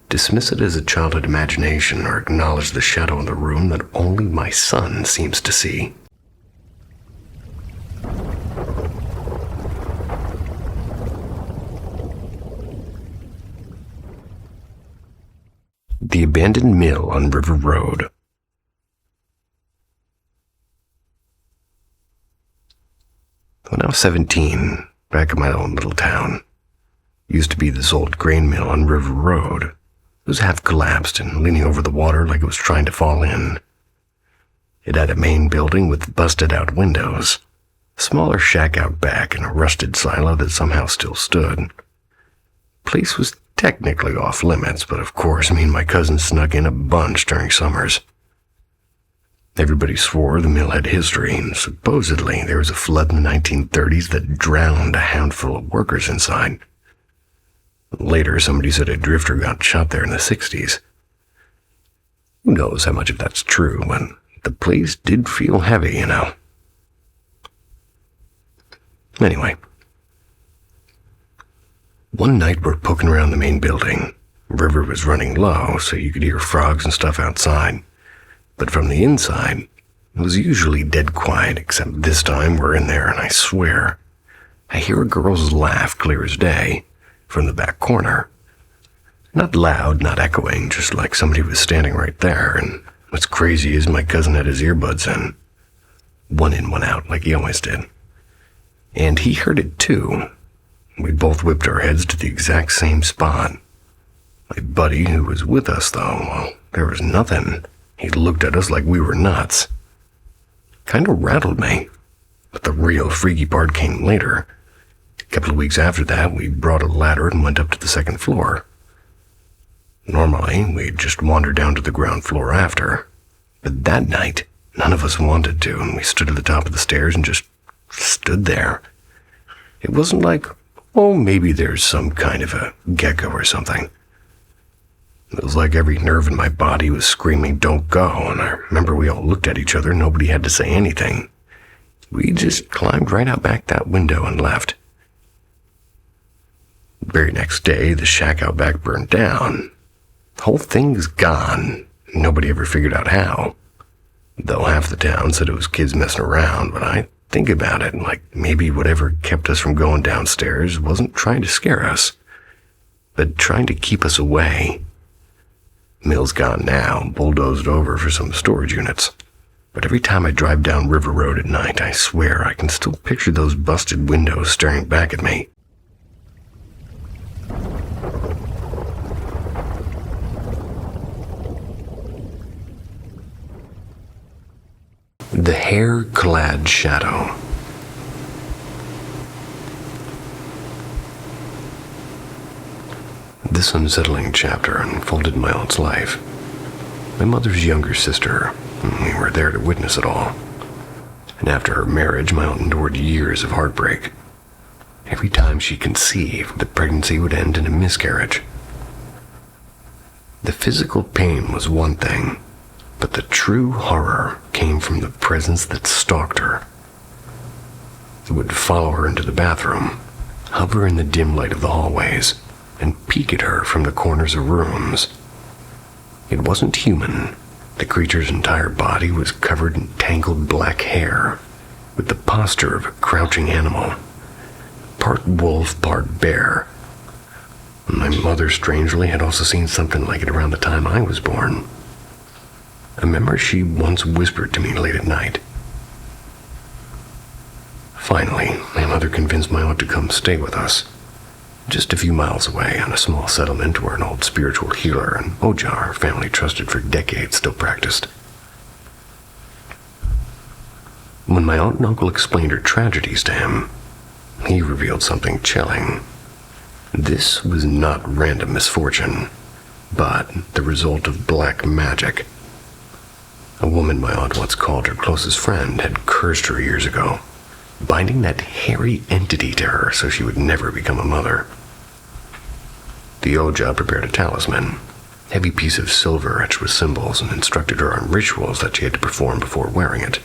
Dismiss it as a childhood imagination or acknowledge the shadow in the room that only my son seems to see. The abandoned mill on River Road. When I was 17, back in my own little town, used to be this old grain mill on River Road. It was half collapsed and leaning over the water like it was trying to fall in. It had a main building with busted out windows, A smaller shack out back and a rusted silo that somehow still stood. Place was technically off limits, but of course me and my cousin snuck in a bunch during summers. Everybody swore the mill had history, and supposedly there was a flood in the 1930s that drowned a handful of workers inside. Later, somebody said a drifter got shot there in the 60s. Who knows how much of that's true, but the place did feel heavy, you know. Anyway, one night we're poking around the main building. The river was running low, so you could hear frogs and stuff outside. But from the inside, it was usually dead quiet, except this time we're in there, and I swear, I hear a girl's laugh clear as day from the back corner. Not loud, not echoing, just like somebody was standing right there, and what's crazy is my cousin had his earbuds in. One in, one out, like he always did. And he heard it too. We both whipped our heads to the exact same spot. My buddy, who was with us though, well, there was nothing. He looked at us like we were nuts. Kinda rattled me. But the real freaky part came later. A couple of weeks after that, we brought a ladder and went up to the second floor. Normally, we'd just wander down to the ground floor after. But that night, none of us wanted to, and we stood at the top of the stairs and just stood there. It wasn't like, oh, maybe there's some kind of a gecko or something. It was like every nerve in my body was screaming, don't go, and I remember we all looked at each other, nobody had to say anything. We just climbed right out back that window and left. The very next day, the shack out back burned down. The whole thing's gone. Nobody ever figured out how. Though half the town said it was kids messing around, but I think about it, like maybe whatever kept us from going downstairs wasn't trying to scare us, but trying to keep us away. Mill's gone now, bulldozed over for some storage units. But every time I drive down River Road at night, I swear I can still picture those busted windows staring back at me. The Hair-Clad Shadow. This unsettling chapter unfolded in my aunt's life. My mother's younger sister, and we were there to witness it all. And after her marriage, my aunt endured years of heartbreak. Every time she conceived, the pregnancy would end in a miscarriage. The physical pain was one thing, but the true horror came from the presence that stalked her. It would follow her into the bathroom, hover in the dim light of the hallways, and peek at her from the corners of rooms. It wasn't human. The creature's entire body was covered in tangled black hair, with the posture of a crouching animal, part wolf, part bear. My mother, strangely, had also seen something like it around the time I was born. I remember she once whispered to me late at night. Finally, my mother convinced my aunt to come stay with us, just a few miles away on a small settlement where an old spiritual healer and Oja, our family trusted for decades, still practiced. When my aunt and uncle explained her tragedies to him, he revealed something chilling. This was not random misfortune, but the result of black magic. A woman my aunt once called her closest friend had cursed her years ago, binding that hairy entity to her so she would never become a mother. The Oja prepared a talisman, a heavy piece of silver etched with symbols, and instructed her on rituals that she had to perform before wearing it.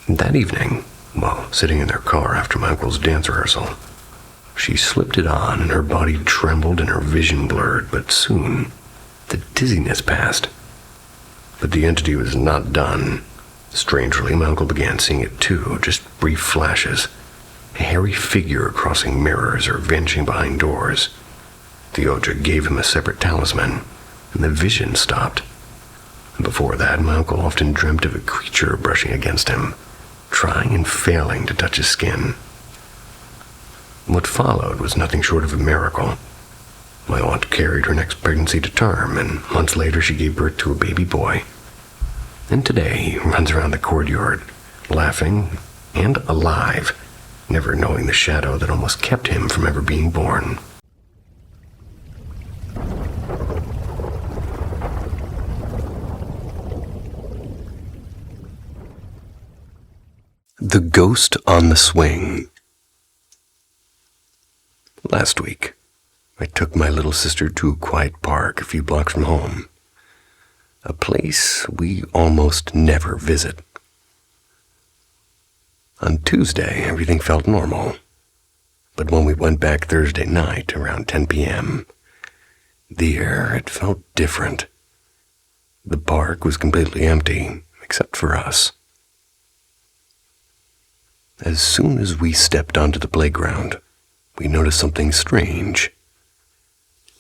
That evening, while sitting in their car after my uncle's dance rehearsal, she slipped it on and her body trembled and her vision blurred, but soon the dizziness passed. But the entity was not done. Strangely, my uncle began seeing it too, just brief flashes. A hairy figure crossing mirrors or vanishing behind doors. The Oja gave him a separate talisman, and the vision stopped. Before that, my uncle often dreamt of a creature brushing against him, trying and failing to touch his skin. What followed was nothing short of a miracle. My aunt carried her next pregnancy to term, and months later she gave birth to a baby boy. And today he runs around the courtyard, laughing and alive, never knowing the shadow that almost kept him from ever being born. The Ghost on the Swing. Last week, I took my little sister to a quiet park a few blocks from home, a place we almost never visit. On Tuesday, everything felt normal, but when we went back Thursday night around 10 p.m., the air had felt different. The park was completely empty, except for us. As soon as we stepped onto the playground, we noticed something strange.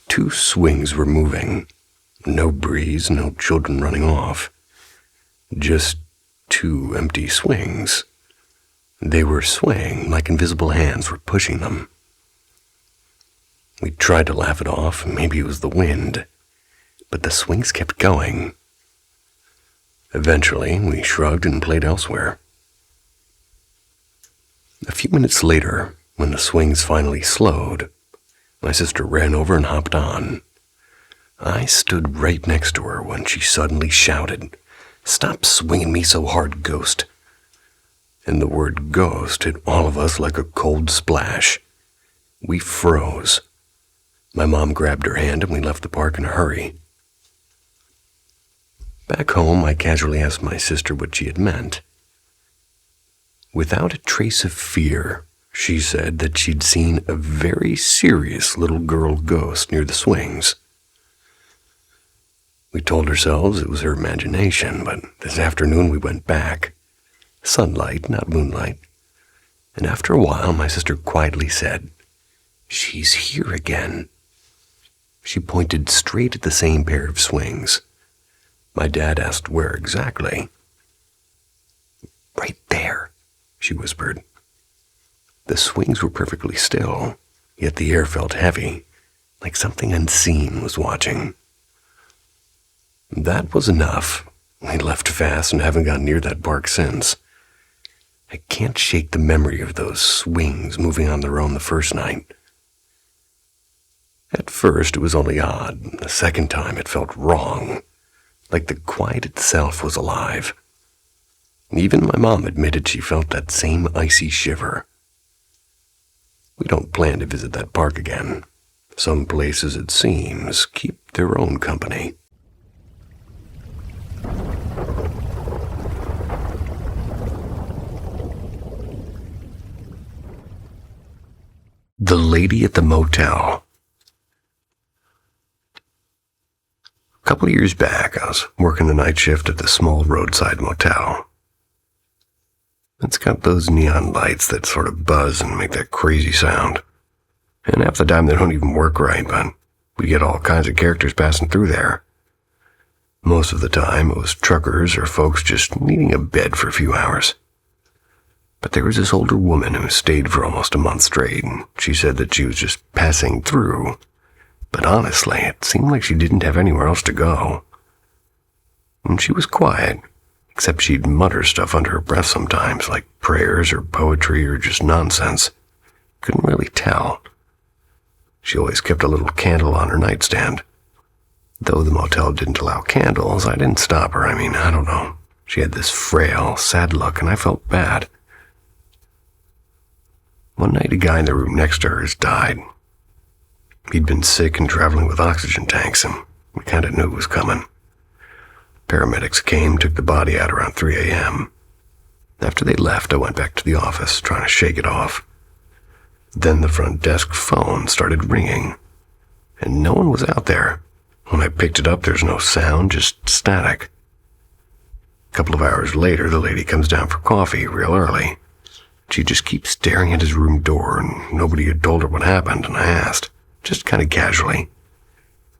2 swings were moving. No breeze, no children running off. Just 2 empty swings. They were swaying like invisible hands were pushing them. We tried to laugh it off, maybe it was the wind, but the swings kept going. Eventually, we shrugged and played elsewhere. A few minutes later, when the swings finally slowed, my sister ran over and hopped on. I stood right next to her when she suddenly shouted, "Stop swinging me so hard, Ghost." And the word ghost hit all of us like a cold splash. We froze. My mom grabbed her hand and we left the park in a hurry. Back home, I casually asked my sister what she had meant. Without a trace of fear, she said that she'd seen a very serious little girl ghost near the swings. We told ourselves it was her imagination, but this afternoon we went back. Sunlight, not moonlight. And after a while, my sister quietly said, "She's here again." She pointed straight at the same pair of swings. My dad asked where exactly. "Right there," she whispered. The swings were perfectly still, yet the air felt heavy, like something unseen was watching. That was enough. We left fast and haven't gone near that park since. I can't shake the memory of those swings moving on their own the first night. At first, it was only odd. The second time, it felt wrong, like the quiet itself was alive. Even my mom admitted she felt that same icy shiver. We don't plan to visit that park again. Some places, it seems, keep their own company. The Lady at the Motel. A couple of years back, I was working the night shift at the small roadside motel. It's got those neon lights that sort of buzz and make that crazy sound. And half the time they don't even work right, but we get all kinds of characters passing through there. Most of the time, it was truckers or folks just needing a bed for a few hours. But there was this older woman who stayed for almost a month straight, and she said that she was just passing through. But honestly, it seemed like she didn't have anywhere else to go. And she was quiet, except she'd mutter stuff under her breath sometimes, like prayers or poetry or just nonsense. Couldn't really tell. She always kept a little candle on her nightstand. Though the motel didn't allow candles, I didn't stop her. I don't know. She had this frail, sad look, and I felt bad. One night, a guy in the room next to hers died. He'd been sick and traveling with oxygen tanks, and we kind of knew it was coming. Paramedics came, took the body out around 3 a.m. After they left, I went back to the office, trying to shake it off. Then the front desk phone started ringing, and no one was out there. When I picked it up, there's no sound, just static. A couple of hours later, the lady comes down for coffee real early. She just keeps staring at his room door, and nobody had told her what happened, and I asked, just kind of casually,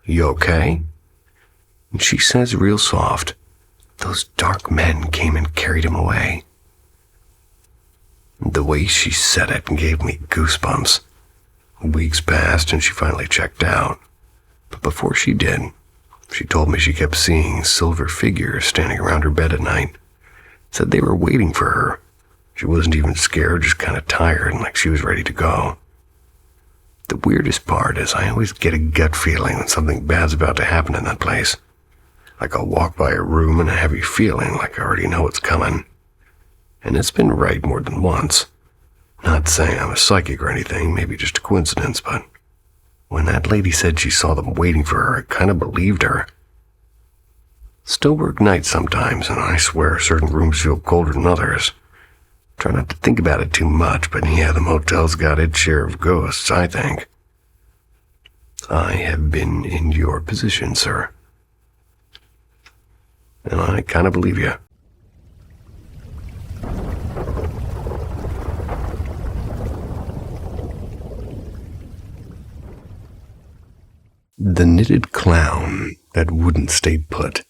"You okay?" And she says real soft, "Those dark men came and carried him away." The way she said it gave me goosebumps. Weeks passed and she finally checked out. But before she did, She told me she kept seeing silver figures standing around her bed at night. Said they were waiting for her. She wasn't even scared, just kind of tired and like she was ready to go. The weirdest part is I always get a gut feeling when something bad's about to happen in that place. Like I'll walk by a room and a heavy feeling like I already know what's coming. And it's been right more than once. Not saying I'm a psychic or anything, maybe just a coincidence, but when that lady said she saw them waiting for her, I kind of believed her. Still work nights sometimes, and I swear certain rooms feel colder than others. Try not to think about it too much, but yeah, the motel's got its share of ghosts, I think. I have been in your position, sir. And I kind of believe you. The knitted clown that wouldn't stay put.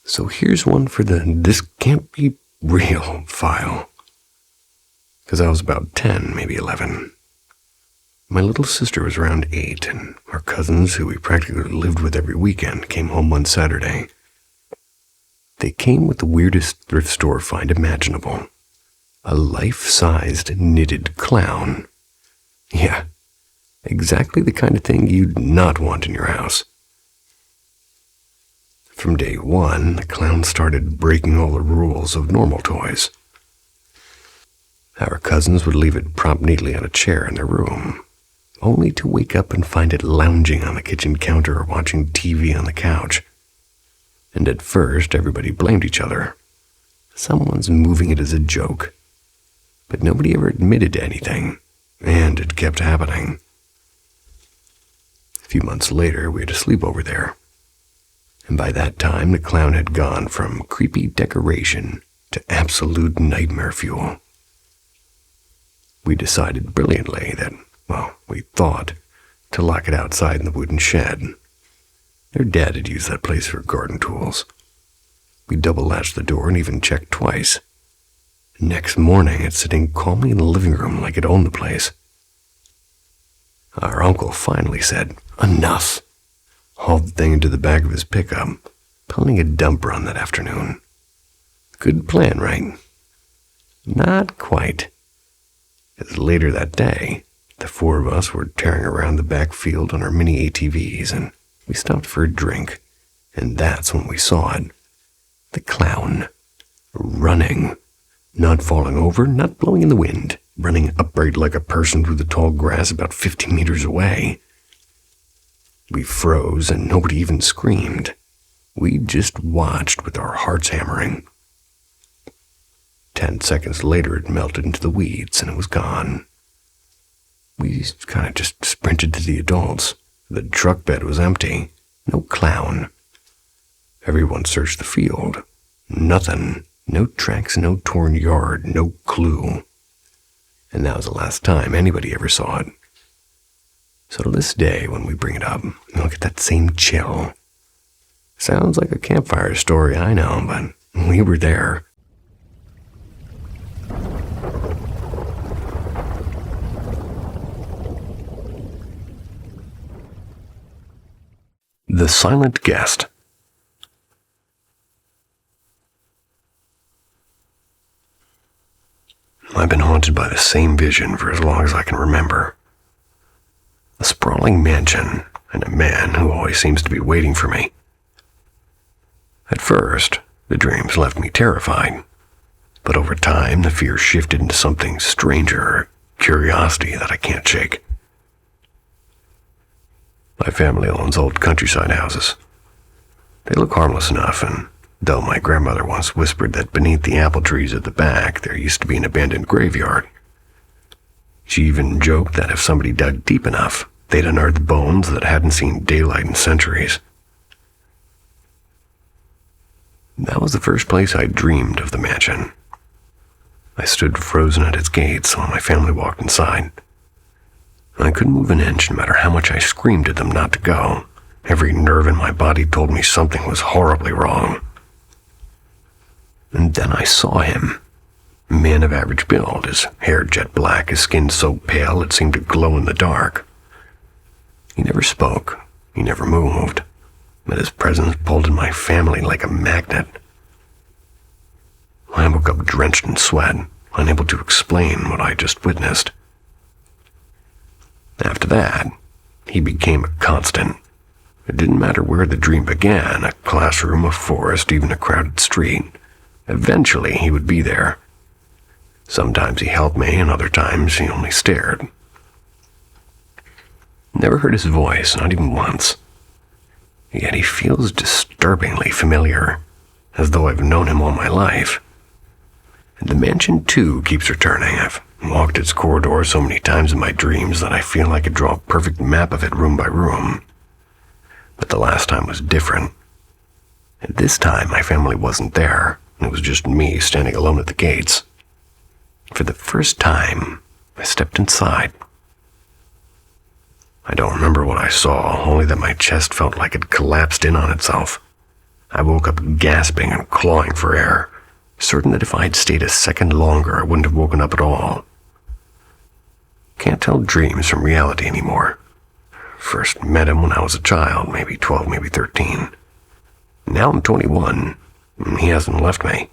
So here's one for the "this can't be real" file. Because I was about 10, maybe 11. My little sister was around 8, and our cousins, who we practically lived with every weekend, came home one Saturday. They came with the weirdest thrift store find imaginable. A life-sized knitted clown. Yeah, exactly the kind of thing you'd not want in your house. From day one, the clown started breaking all the rules of normal toys. Our cousins would leave it propped neatly on a chair in their room, only to wake up and find it lounging on the kitchen counter or watching TV on the couch. And at first, everybody blamed each other. Someone's moving it as a joke. But nobody ever admitted to anything, and it kept happening. A few months later, we had a sleepover there. And by that time, the clown had gone from creepy decoration to absolute nightmare fuel. We decided brilliantly that, well, we thought, to lock it outside in the wooden shed. Their dad had used that place for garden tools. We double-latched the door and even checked twice. Next morning, it's sitting calmly in the living room like it owned the place. Our uncle finally said, "Enough," hauled the thing into the back of his pickup, planning a dump run that afternoon. Good plan, right? Not quite. As later that day, the four of us were tearing around the back field on our mini ATVs, and we stopped for a drink, and that's when we saw it. The clown. Running. Not falling over, not blowing in the wind, running upright like a person through the tall grass about 50 meters away. We froze, and nobody even screamed. We just watched with our hearts hammering. 10 seconds later, it melted into the weeds, and it was gone. We kind of just sprinted to the adults. The truck bed was empty. No clown. Everyone searched the field. Nothing. No tracks, no torn yard, no clue. And that was the last time anybody ever saw it. So to this day, when we bring it up, I'll get that same chill. Sounds like a campfire story, I know, but we were there. The Silent Guest. I've been haunted by the same vision for as long as I can remember. A sprawling mansion and a man who always seems to be waiting for me. At first, the dreams left me terrified, but over time the fear shifted into something stranger, curiosity that I can't shake. My family owns old countryside houses. They look harmless enough, and though my grandmother once whispered that beneath the apple trees at the back there used to be an abandoned graveyard. She even joked that if somebody dug deep enough, they'd unearth bones that hadn't seen daylight in centuries. That was the first place I dreamed of the mansion. I stood frozen at its gates while my family walked inside. I couldn't move an inch no matter how much I screamed at them not to go. Every nerve in my body told me something was horribly wrong. And then I saw him. A man of average build, his hair jet black, his skin so pale it seemed to glow in the dark. He never spoke. He never moved. But his presence pulled in my family like a magnet. I woke up drenched in sweat, unable to explain what I just witnessed. After that, he became a constant. It didn't matter where the dream began, a classroom, a forest, even a crowded street. Eventually, he would be there. Sometimes he helped me, and other times he only stared. Never heard his voice, not even once. Yet he feels disturbingly familiar, as though I've known him all my life. And the mansion, too, keeps returning. I've walked its corridors so many times in my dreams that I feel I could draw a perfect map of it room by room. But the last time was different. And this time, my family wasn't there. It was just me standing alone at the gates. For the first time, I stepped inside. I don't remember what I saw, only that my chest felt like it collapsed in on itself. I woke up gasping and clawing for air, certain that if I had stayed a second longer, I wouldn't have woken up at all. Can't tell dreams from reality anymore. First met him when I was a child, maybe 12, maybe 13. Now I'm 21, and he hasn't left me.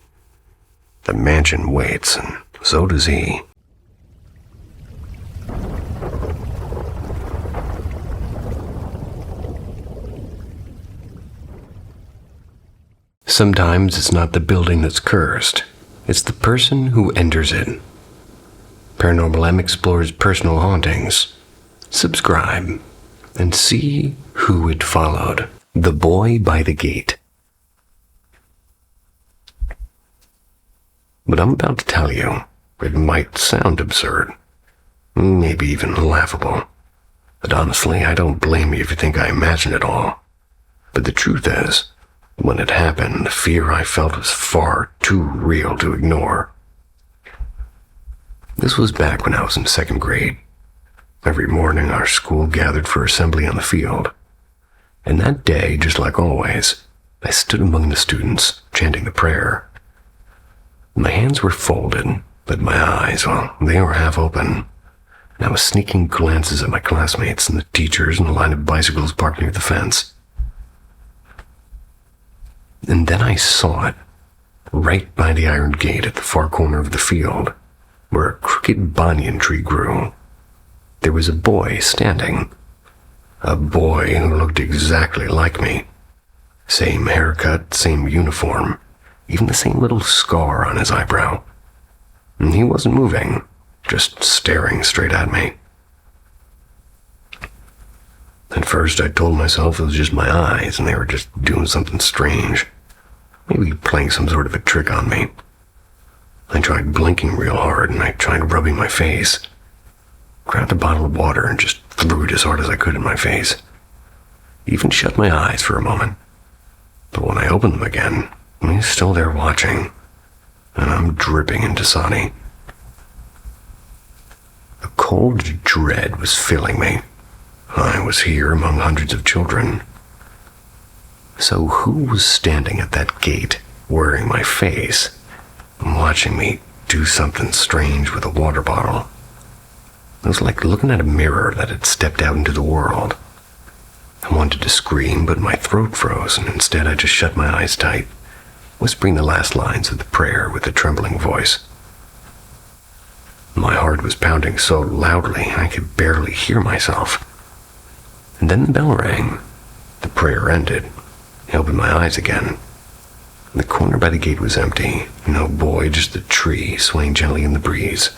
The mansion waits, and so does he. Sometimes it's not the building that's cursed, it's the person who enters it. Paranormal M explores personal hauntings. Subscribe and see who it followed. The Boy by the Gate. What I'm about to tell you, it might sound absurd, maybe even laughable. But honestly, I don't blame you if you think I imagined it all. But the truth is, when it happened, the fear I felt was far too real to ignore. This was back when I was in second grade. Every morning our school gathered for assembly on the field. And that day, just like always, I stood among the students, chanting the prayer. My hands were folded, but my eyes, well, they were half open. And I was sneaking glances at my classmates and the teachers and the line of bicycles parked near the fence. And then I saw it, right by the iron gate at the far corner of the field, where a crooked banyan tree grew. There was a boy standing. A boy who looked exactly like me. Same haircut, same uniform, even the same little scar on his eyebrow. And he wasn't moving, just staring straight at me. At first I told myself it was just my eyes and they were just doing something strange. Maybe playing some sort of a trick on me. I tried blinking real hard and I tried rubbing my face. Grabbed a bottle of water and just threw it as hard as I could in my face. Even shut my eyes for a moment. But when I opened them again, he's still there watching. And I'm dripping in Dasani. A cold dread was filling me. I was here among hundreds of children. So who was standing at that gate, wearing my face, and watching me do something strange with a water bottle? It was like looking at a mirror that had stepped out into the world. I wanted to scream, but my throat froze, and instead I just shut my eyes tight, whispering the last lines of the prayer with a trembling voice. My heart was pounding so loudly I could barely hear myself. And then the bell rang. The prayer ended. I opened my eyes again. The corner by the gate was empty. No boy, just the tree swaying gently in the breeze.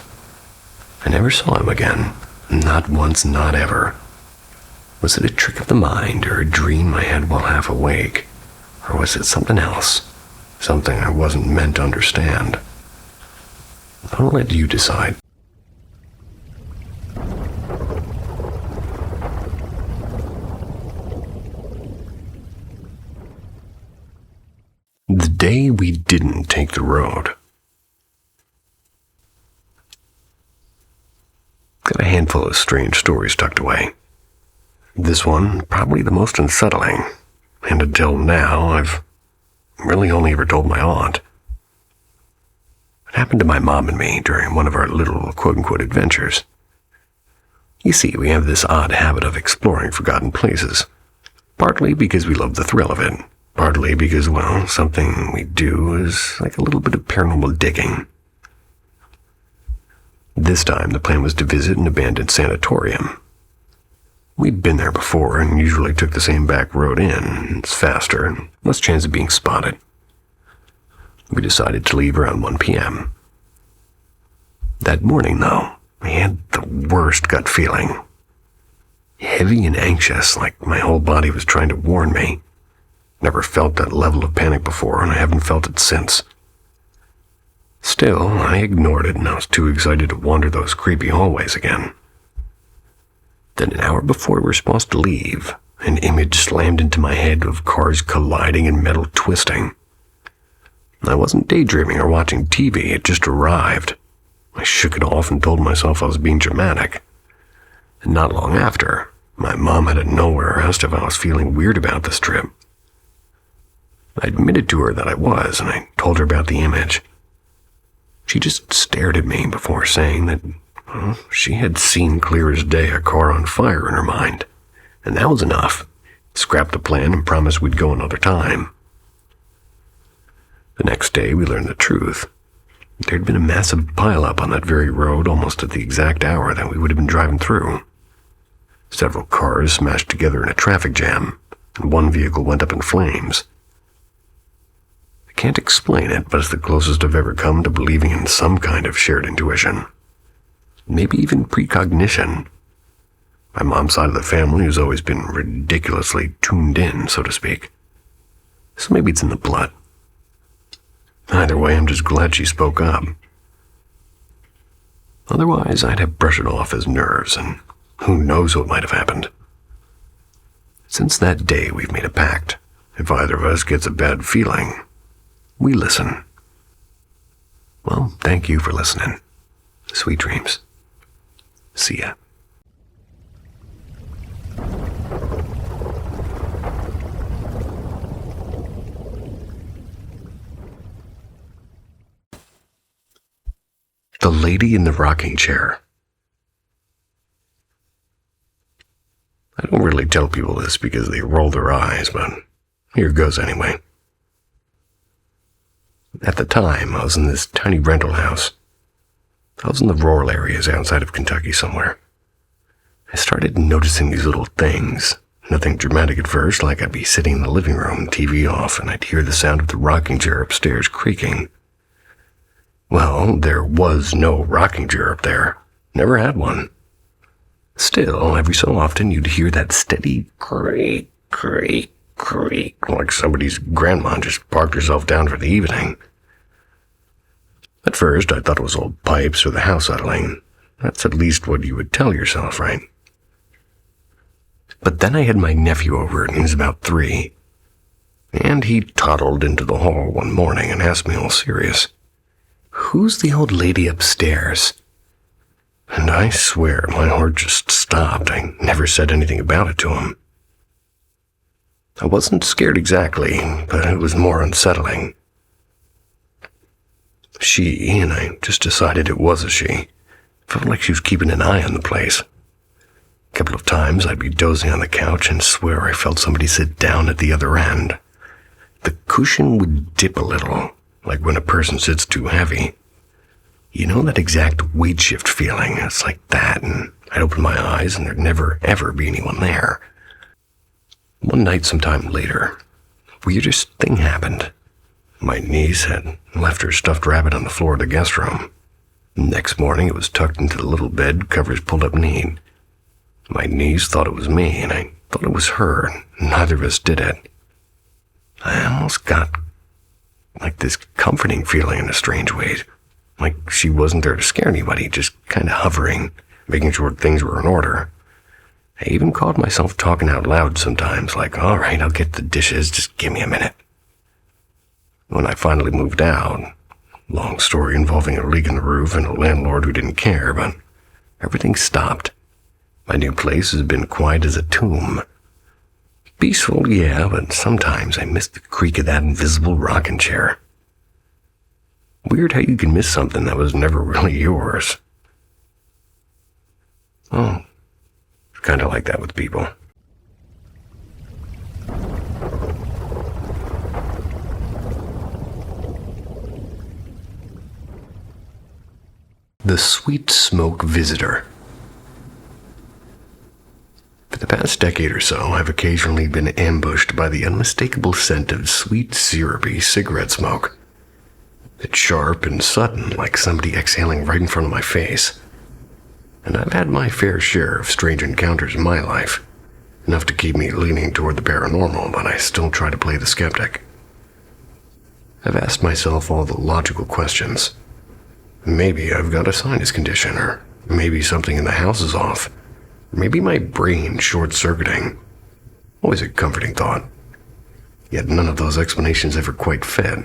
I never saw him again. Not once, not ever. Was it a trick of the mind or a dream I had while half awake? Or was it something else? Something I wasn't meant to understand? I'll let you decide. The day we didn't take the road. Got a handful of strange stories tucked away. This one, probably the most unsettling, and until now, I've really only ever told my aunt. It happened to my mom and me during one of our little quote-unquote adventures. You see, we have this odd habit of exploring forgotten places, partly because we love the thrill of it, partly because, well, something we do is like a little bit of paranormal digging. This time, the plan was to visit an abandoned sanatorium. We'd been there before and usually took the same back road in. It's faster and less chance of being spotted. We decided to leave around 1 p.m. That morning, though, I had the worst gut feeling. Heavy and anxious, like my whole body was trying to warn me. Never felt that level of panic before, and I haven't felt it since. Still, I ignored it, and I was too excited to wander those creepy hallways again. Then an hour before we were supposed to leave, an image slammed into my head of cars colliding and metal twisting. I wasn't daydreaming or watching TV, it just arrived. I shook it off and told myself I was being dramatic. And not long after, my mom out of nowhere asked if I was feeling weird about this trip. I admitted to her that I was, and I told her about the image. She just stared at me before saying that, well, she had seen clear as day a car on fire in her mind, and that was enough. Scrapped the plan and promised we'd go another time. The next day, we learned the truth. There'd been a massive pileup on that very road almost at the exact hour that we would have been driving through. Several cars smashed together in a traffic jam, and one vehicle went up in flames. I can't explain it, but it's the closest I've ever come to believing in some kind of shared intuition. Maybe even precognition. My mom's side of the family has always been ridiculously tuned in, so to speak. So maybe it's in the blood. Either way, I'm just glad she spoke up. Otherwise, I'd have brushed it off as nerves, and who knows what might have happened. Since that day, we've made a pact. If either of us gets a bad feeling, we listen. Well, thank you for listening. Sweet dreams. See ya. The Lady in the Rocking Chair. I don't really tell people this because they roll their eyes, but here goes anyway. At the time, I was in this tiny rental house. I was in the rural areas outside of Kentucky somewhere. I started noticing these little things. Nothing dramatic at first, like I'd be sitting in the living room, TV off, and I'd hear the sound of the rocking chair upstairs creaking. Well, there was no rocking chair up there. Never had one. Still, every so often you'd hear that steady creak, creak, creak, like somebody's grandma just parked herself down for the evening. At first, I thought it was old pipes or the house settling. That's at least what you would tell yourself, right? But then I had my nephew over, and he was about 3. And he toddled into the hall one morning and asked me all serious, "Who's the old lady upstairs?" And I swear my heart just stopped. I never said anything about it to him. I wasn't scared exactly, but it was more unsettling. She, and I just decided it was a she, felt like she was keeping an eye on the place. A couple of times I'd be dozing on the couch and swear I felt somebody sit down at the other end. The cushion would dip a little, like when a person sits too heavy. You know that exact weight shift feeling? It's like that, and I'd open my eyes and there'd never, ever be anyone there. One night sometime later, the weirdest thing happened. My niece had left her stuffed rabbit on the floor of the guest room. Next morning, it was tucked into the little bed, covers pulled up neat. My niece thought it was me, and I thought it was her. Neither of us did it. I almost got like this comforting feeling in a strange way. Like she wasn't there to scare anybody, just kind of hovering, making sure things were in order. I even caught myself talking out loud sometimes, like, "All right, I'll get the dishes, just give me a minute." When I finally moved out, long story involving a leak in the roof and a landlord who didn't care, but everything stopped. My new place has been quiet as a tomb. Peaceful, yeah, but sometimes I miss the creak of that invisible rocking chair. Weird how you can miss something that was never really yours. Oh, Kind of like that with people. The Sweet Smoke Visitor. For the past decade or so, I've occasionally been ambushed by the unmistakable scent of sweet, syrupy cigarette smoke. It's sharp and sudden, like somebody exhaling right in front of my face. And I've had my fair share of strange encounters in my life, enough to keep me leaning toward the paranormal, but I still try to play the skeptic. I've asked myself all the logical questions. Maybe I've got a sinus condition, or maybe something in the house is off. Maybe my brain short-circuiting. Always a comforting thought. Yet none of those explanations ever quite fit.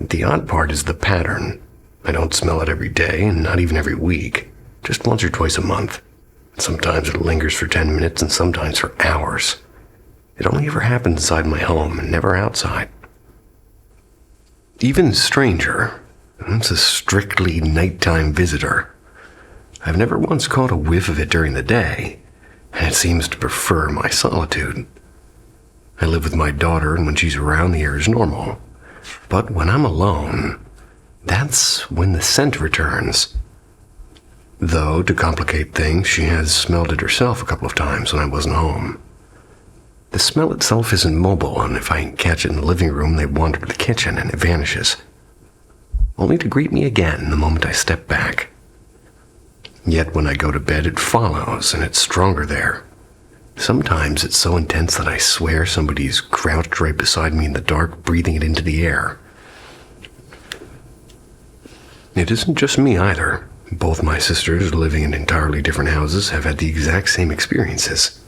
The odd part is the pattern. I don't smell it every day, and not even every week. Just once or twice a month. Sometimes it lingers for 10 minutes, and sometimes for hours. It only ever happens inside my home, and never outside. Even stranger, it's a strictly nighttime visitor. I've never once caught a whiff of it during the day, and it seems to prefer my solitude. I live with my daughter, and when she's around, the air is normal. But when I'm alone, that's when the scent returns. Though, to complicate things, she has smelled it herself a couple of times when I wasn't home. The smell itself isn't mobile, and if I catch it in the living room, they wander to the kitchen and it vanishes, only to greet me again the moment I step back. Yet when I go to bed, it follows, and it's stronger there. Sometimes it's so intense that I swear somebody's crouched right beside me in the dark, breathing it into the air. It isn't just me either. Both my sisters, living in entirely different houses, have had the exact same experiences.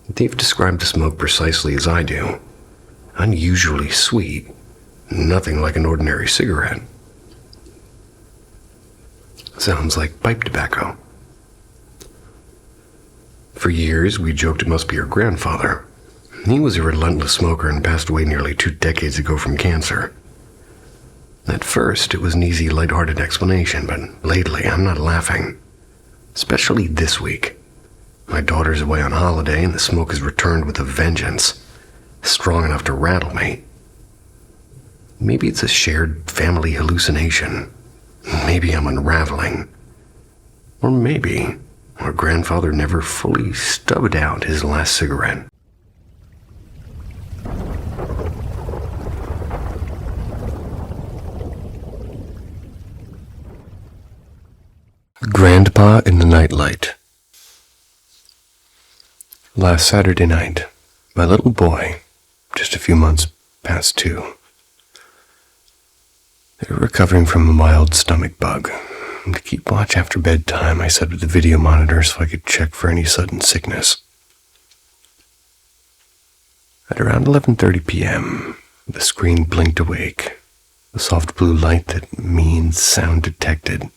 They've described the smoke precisely as I do. Unusually sweet. Nothing like an ordinary cigarette. Sounds like pipe tobacco. For years, we joked it must be her grandfather. He was a relentless smoker and passed away nearly 2 decades ago from cancer. At first, it was an easy, lighthearted explanation, but lately I'm not laughing. Especially this week. My daughter's away on holiday, and the smoke has returned with a vengeance, strong enough to rattle me. Maybe it's a shared family hallucination. Maybe I'm unraveling. Or maybe our grandfather never fully stubbed out his last cigarette. Grandpa in the Nightlight. Last Saturday night, my little boy, just a few months past 2, they were recovering from a mild stomach bug. And to keep watch after bedtime, I set up the video monitor so I could check for any sudden sickness. At around 11:30 p.m., the screen blinked awake, the soft blue light that means sound detected.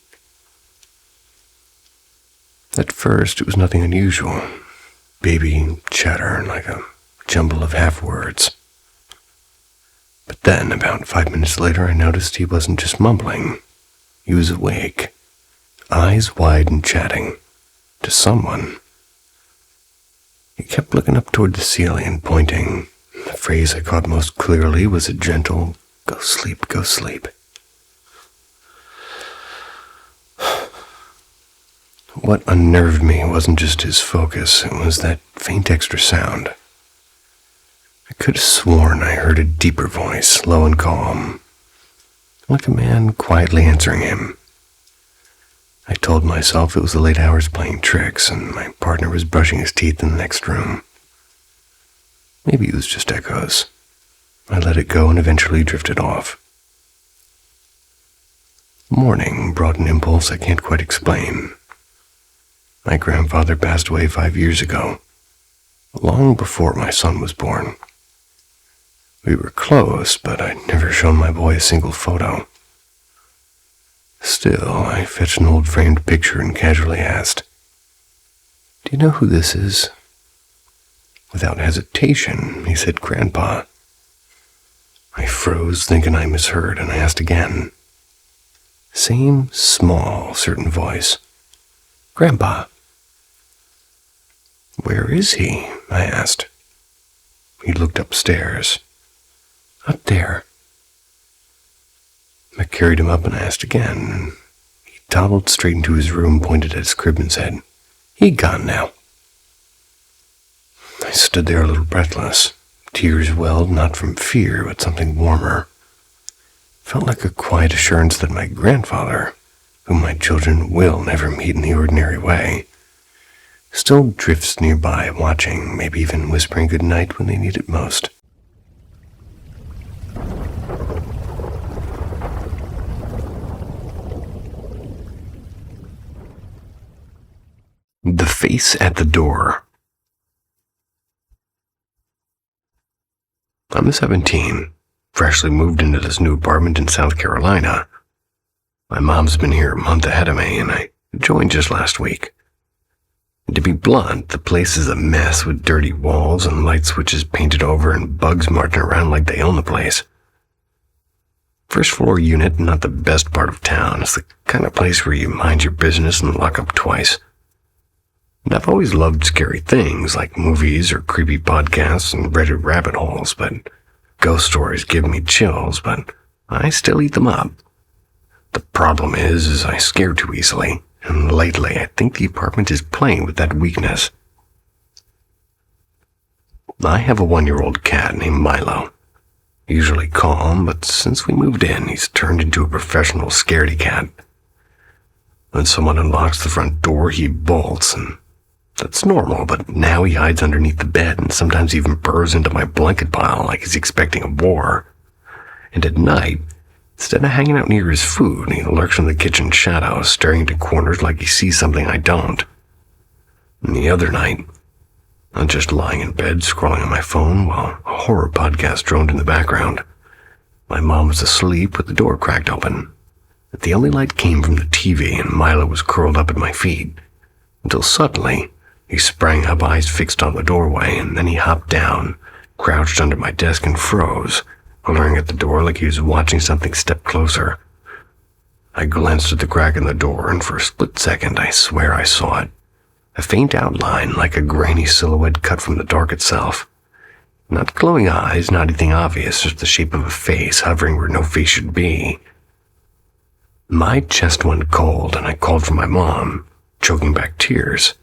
At first, it was nothing unusual. Baby chatter like a jumble of half-words. But then, about 5 minutes later, I noticed he wasn't just mumbling. He was awake, eyes wide and chatting to someone. He kept looking up toward the ceiling and pointing. The phrase I caught most clearly was a gentle, "Go sleep, go sleep." What unnerved me wasn't just his focus, it was that faint extra sound. I could have sworn I heard a deeper voice, low and calm, like a man quietly answering him. I told myself it was the late hours playing tricks, and my partner was brushing his teeth in the next room. Maybe it was just echoes. I let it go and eventually drifted off. Morning brought an impulse I can't quite explain. My grandfather passed away 5 years ago, long before my son was born. We were close, but I'd never shown my boy a single photo. Still, I fetched an old framed picture and casually asked, "Do you know who this is?" Without hesitation, he said, "Grandpa." I froze, thinking I misheard, and I asked again. Same small, certain voice. "Grandpa, "Where is he?" I asked. He looked upstairs. "Up there." I carried him up and asked again. He toddled straight into his room, pointed at his crib, and said, "He gone now." I stood there a little breathless. Tears welled, not from fear, but something warmer. Felt like a quiet assurance that my grandfather, whom my children will never meet in the ordinary way, still drifts nearby, watching, maybe even whispering good night when they need it most. The face at the door. I'm 17, freshly moved into this new apartment in South Carolina. My mom's been here a month ahead of me, and I joined just last week. And to be blunt, the place is a mess with dirty walls and light switches painted over and bugs marching around like they own the place. First floor unit, not the best part of town. It's the kind of place where you mind your business and lock up twice. And I've always loved scary things like movies or creepy podcasts and Reddit rabbit holes, but ghost stories give me chills, but I still eat them up. The problem is I scare too easily, and lately I think the apartment is playing with that weakness. I have a 1-year-old cat named Milo. Usually calm, but since we moved in, he's turned into a professional scaredy cat. When someone unlocks the front door, he bolts, and that's normal, but now he hides underneath the bed and sometimes even burrows into my blanket pile like he's expecting a war. And at night, instead of hanging out near his food, he lurks in the kitchen shadows, staring into corners like he sees something I don't. And the other night, I'm just lying in bed scrolling on my phone while a horror podcast droned in the background. My mom was asleep with the door cracked open. But the only light came from the TV, and Milo was curled up at my feet. Until suddenly, he sprang up, eyes fixed on the doorway, and then he hopped down, crouched under my desk, and froze, glaring at the door like he was watching something step closer. I glanced at the crack in the door, and for a split second, I swear I saw it. A faint outline, like a grainy silhouette cut from the dark itself. Not glowing eyes, not anything obvious, just the shape of a face hovering where no face should be. My chest went cold, and I called for my mom, choking back tears.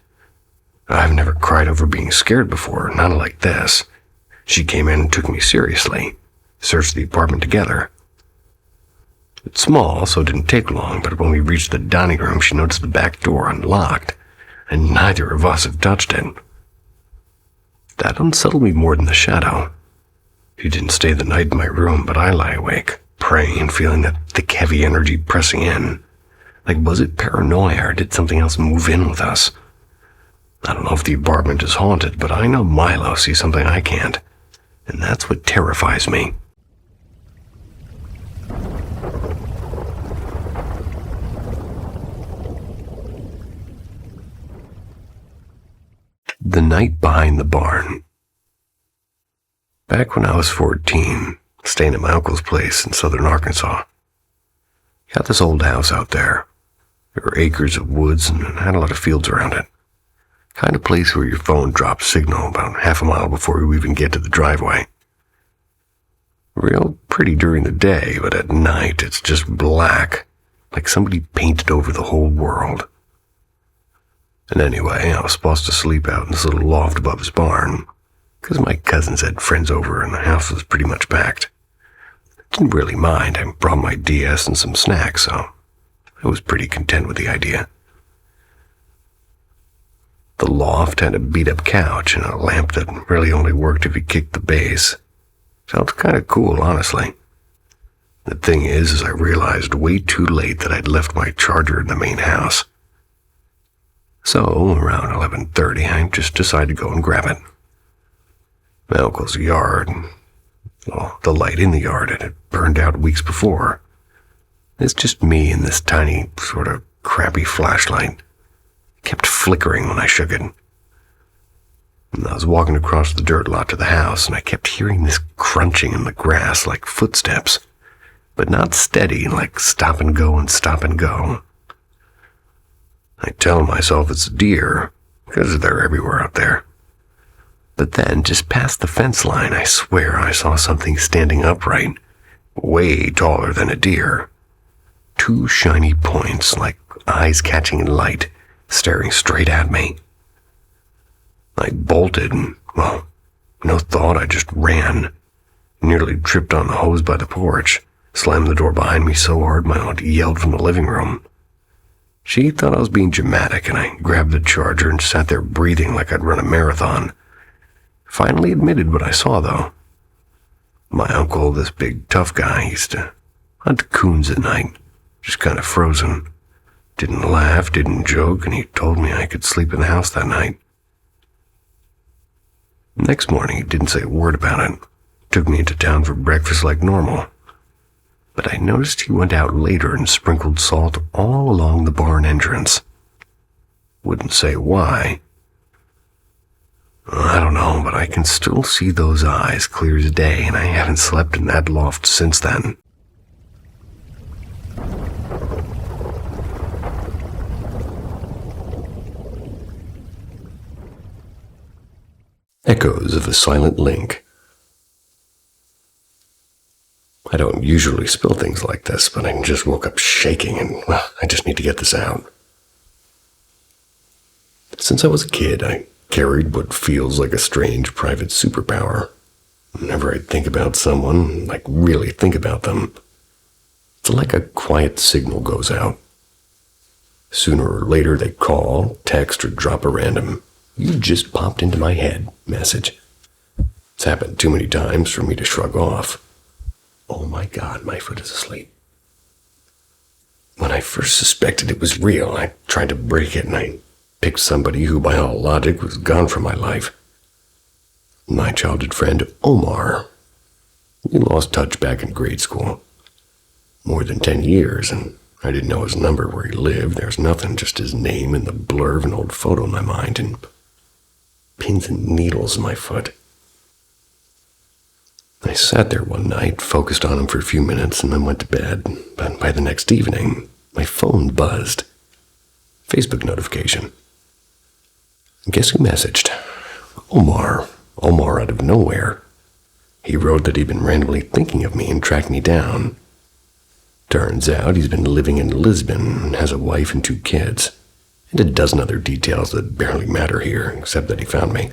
I've never cried over being scared before, not like this. She came in and took me seriously, searched the apartment together. It's small, so it didn't take long, but when we reached the dining room, she noticed the back door unlocked, and neither of us have touched it. That unsettled me more than the shadow. She didn't stay the night in my room, but I lie awake, praying and feeling that thick, heavy energy pressing in. Like, was it paranoia, or did something else move in with us? I don't know if the apartment is haunted, but I know Milo sees something I can't, and that's what terrifies me. The night behind the barn. Back when I was 14, staying at my uncle's place in southern Arkansas. He had this old house out there. There were acres of woods and had a lot of fields around it. Kind of place where your phone drops signal about half a mile before you even get to the driveway. Real pretty during the day, but at night it's just black, like somebody painted over the whole world. And anyway, I was supposed to sleep out in this little loft above his barn, because my cousins had friends over and the house was pretty much packed. Didn't really mind. I brought my DS and some snacks, so I was pretty content with the idea. The loft had a beat-up couch and a lamp that really only worked if you kicked the base. Felt kind of cool, honestly. The thing is I realized way too late that I'd left my charger in the main house. So, around 11:30, I just decided to go and grab it. My uncle's yard, well, the light in the yard had burned out weeks before. It's just me and this tiny, sort of crappy flashlight. It kept flickering when I shook it. And I was walking across the dirt lot to the house, and I kept hearing this crunching in the grass like footsteps, but not steady, like stop and go and stop and go. I tell myself it's a deer, because they're everywhere out there. But then, just past the fence line, I swear I saw something standing upright, way taller than a deer. Two shiny points, like eyes catching light, staring straight at me. I bolted and, well, no thought, I just ran. Nearly tripped on the hose by the porch, slammed the door behind me so hard my aunt yelled from the living room. She thought I was being dramatic, and I grabbed the charger and sat there breathing like I'd run a marathon. Finally admitted what I saw, though. My uncle, this big tough guy, used to hunt coons at night, just kind of frozen. Didn't laugh, didn't joke, and he told me I could sleep in the house that night. Next morning, he didn't say a word about it. Took me into town for breakfast like normal. But I noticed he went out later and sprinkled salt all along the barn entrance. Wouldn't say why. I don't know, but I can still see those eyes clear as day, and I haven't slept in that loft since then. Echoes of a Silent Link. I don't usually spill things like this, but I just woke up shaking and, well, I just need to get this out. Since I was a kid, I carried what feels like a strange private superpower. Whenever I think about someone, like really think about them, it's like a quiet signal goes out. Sooner or later they call, text, or drop a random "you just popped into my head" message. It's happened too many times for me to shrug off. Oh my God, my foot is asleep. When I first suspected it was real, I tried to break it, and I picked somebody who, by all logic, was gone from my life. My childhood friend, Omar. We lost touch back in grade school. More than 10 years, and I didn't know his number, where he lived. There's nothing, just his name and the blur of an old photo in my mind, and pins and needles in my foot. I sat there one night, focused on him for a few minutes, and then went to bed. But by the next evening, my phone buzzed. Facebook notification. Guess who messaged? Omar. Omar out of nowhere. He wrote that he'd been randomly thinking of me and tracked me down. Turns out he's been living in Lisbon and has a wife and 2 kids, and a dozen other details that barely matter here, except that he found me.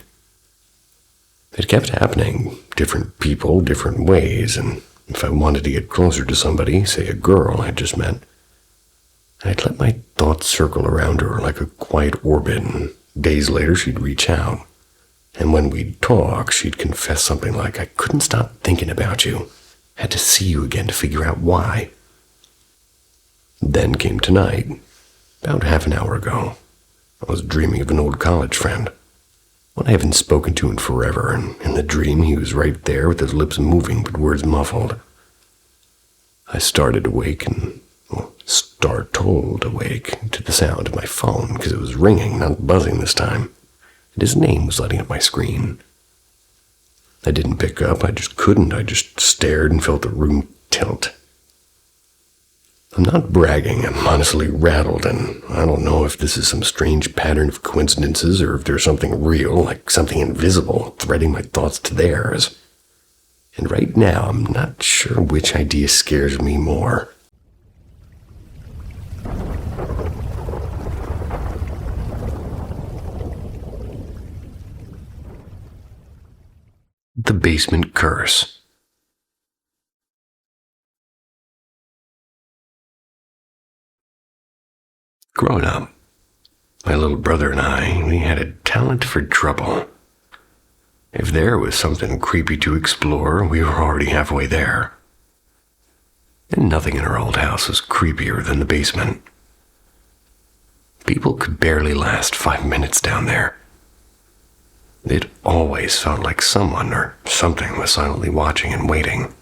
It kept happening. Different people, different ways, and if I wanted to get closer to somebody, say a girl I'd just met, I'd let my thoughts circle around her like a quiet orbit, and days later she'd reach out. And when we'd talk, she'd confess something like, "I couldn't stop thinking about you. Had to see you again to figure out why." Then came tonight, about half an hour ago. I was dreaming of an old college friend, one I haven't spoken to in forever, and in the dream he was right there with his lips moving but words muffled. I started awake and, startled awake to the sound of my phone, because it was ringing, not buzzing this time, and his name was lighting up my screen. I didn't pick up, I just couldn't. I just stared and felt the room tilt. I'm not bragging, I'm honestly rattled, and I don't know if this is some strange pattern of coincidences or if there's something real, like something invisible, threading my thoughts to theirs. And right now, I'm not sure which idea scares me more. The Basement Curse. Growing up, my little brother and I, we had a talent for trouble. If there was something creepy to explore, we were already halfway there. And nothing in our old house was creepier than the basement. People could barely last 5 minutes down there. It always felt like someone or something was silently watching and waiting.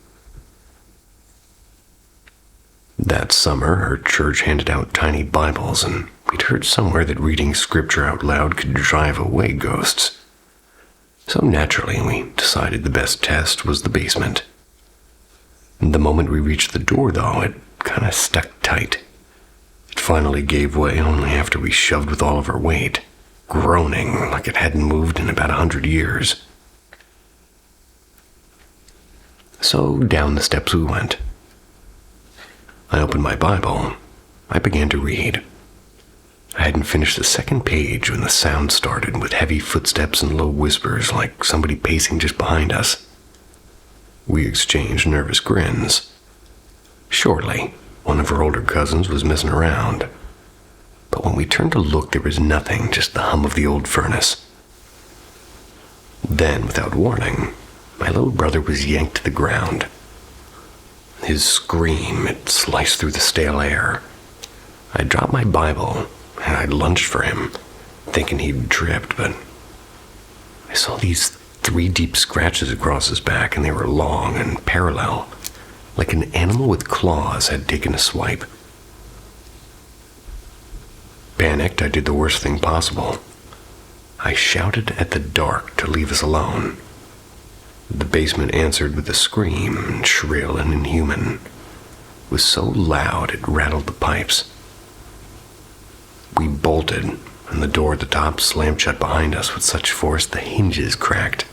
That summer, our church handed out tiny Bibles, and we'd heard somewhere that reading scripture out loud could drive away ghosts. So naturally, we decided the best test was the basement. The moment we reached the door, though, it kind of stuck tight. It finally gave way only after we shoved with all of our weight. groaning like it hadn't moved in about 100 years. So down the steps we went. I opened my Bible. I began to read. I hadn't finished the second page when the sound started, with heavy footsteps and low whispers like somebody pacing just behind us. We exchanged nervous grins. Surely, one of her older cousins was messing around. But when we turned to look, there was nothing, just the hum of the old furnace. Then, without warning, my little brother was yanked to the ground. His scream, it sliced through the stale air. I dropped my Bible, and I lunged for him, thinking he'd tripped, but I saw these 3 deep scratches across his back, and they were long and parallel, like an animal with claws had taken a swipe. Panicked, I did the worst thing possible. I shouted at the dark to leave us alone. The basement answered with a scream, shrill and inhuman. It was so loud it rattled the pipes. We bolted, and the door at the top slammed shut behind us with such force the hinges cracked.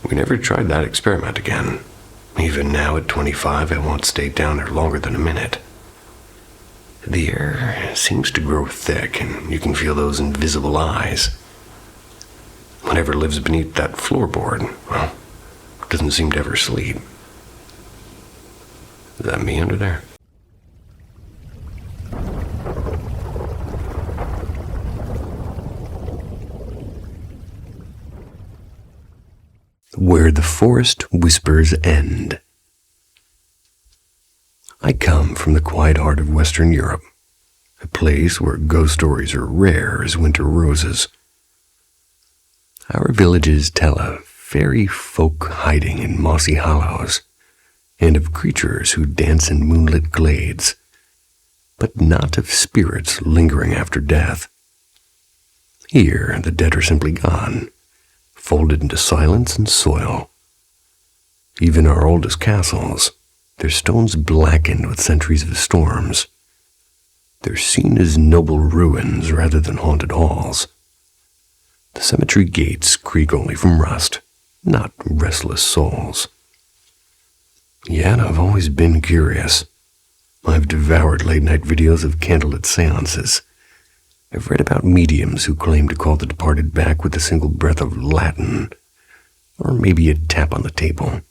We never tried that experiment again. Even now at 25, I won't stay down there longer than a minute. The air seems to grow thick, and you can feel those invisible eyes. Whatever lives beneath that floorboard, well, doesn't seem to ever sleep. Is that me under there? Where the forest whispers end. I come from the quiet heart of Western Europe, a place where ghost stories are rare as winter roses. Our villages tell of fairy folk hiding in mossy hollows, and of creatures who dance in moonlit glades, but not of spirits lingering after death. Here, the dead are simply gone, folded into silence and soil. Even our oldest castles, their stones blackened with centuries of storms, they're seen as noble ruins rather than haunted halls. The cemetery gates creak only from rust, not restless souls. Yet I've always been curious. I've devoured late-night videos of candlelit seances. I've read about mediums who claim to call the departed back with a single breath of Latin, or maybe a tap on the table.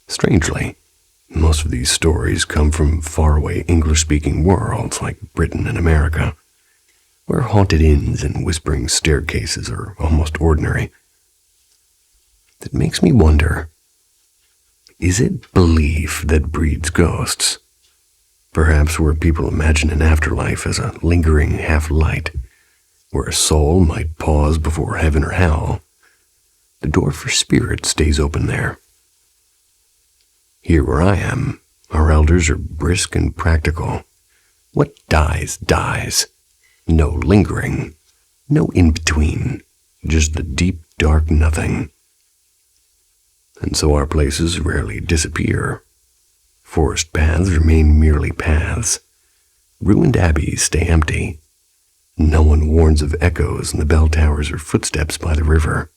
Strangely, most of these stories come from faraway English-speaking worlds like Britain and America, where haunted inns and whispering staircases are almost ordinary. That makes me wonder, is it belief that breeds ghosts? Perhaps where people imagine an afterlife as a lingering half-light, where a soul might pause before heaven or hell, the door for spirit stays open there. Here where I am, our elders are brisk and practical. What dies, dies. No lingering, no in-between, just the deep, dark nothing. And so our places rarely disappear. Forest paths remain merely paths. Ruined abbeys stay empty. No one warns of echoes in the bell towers or footsteps by the river.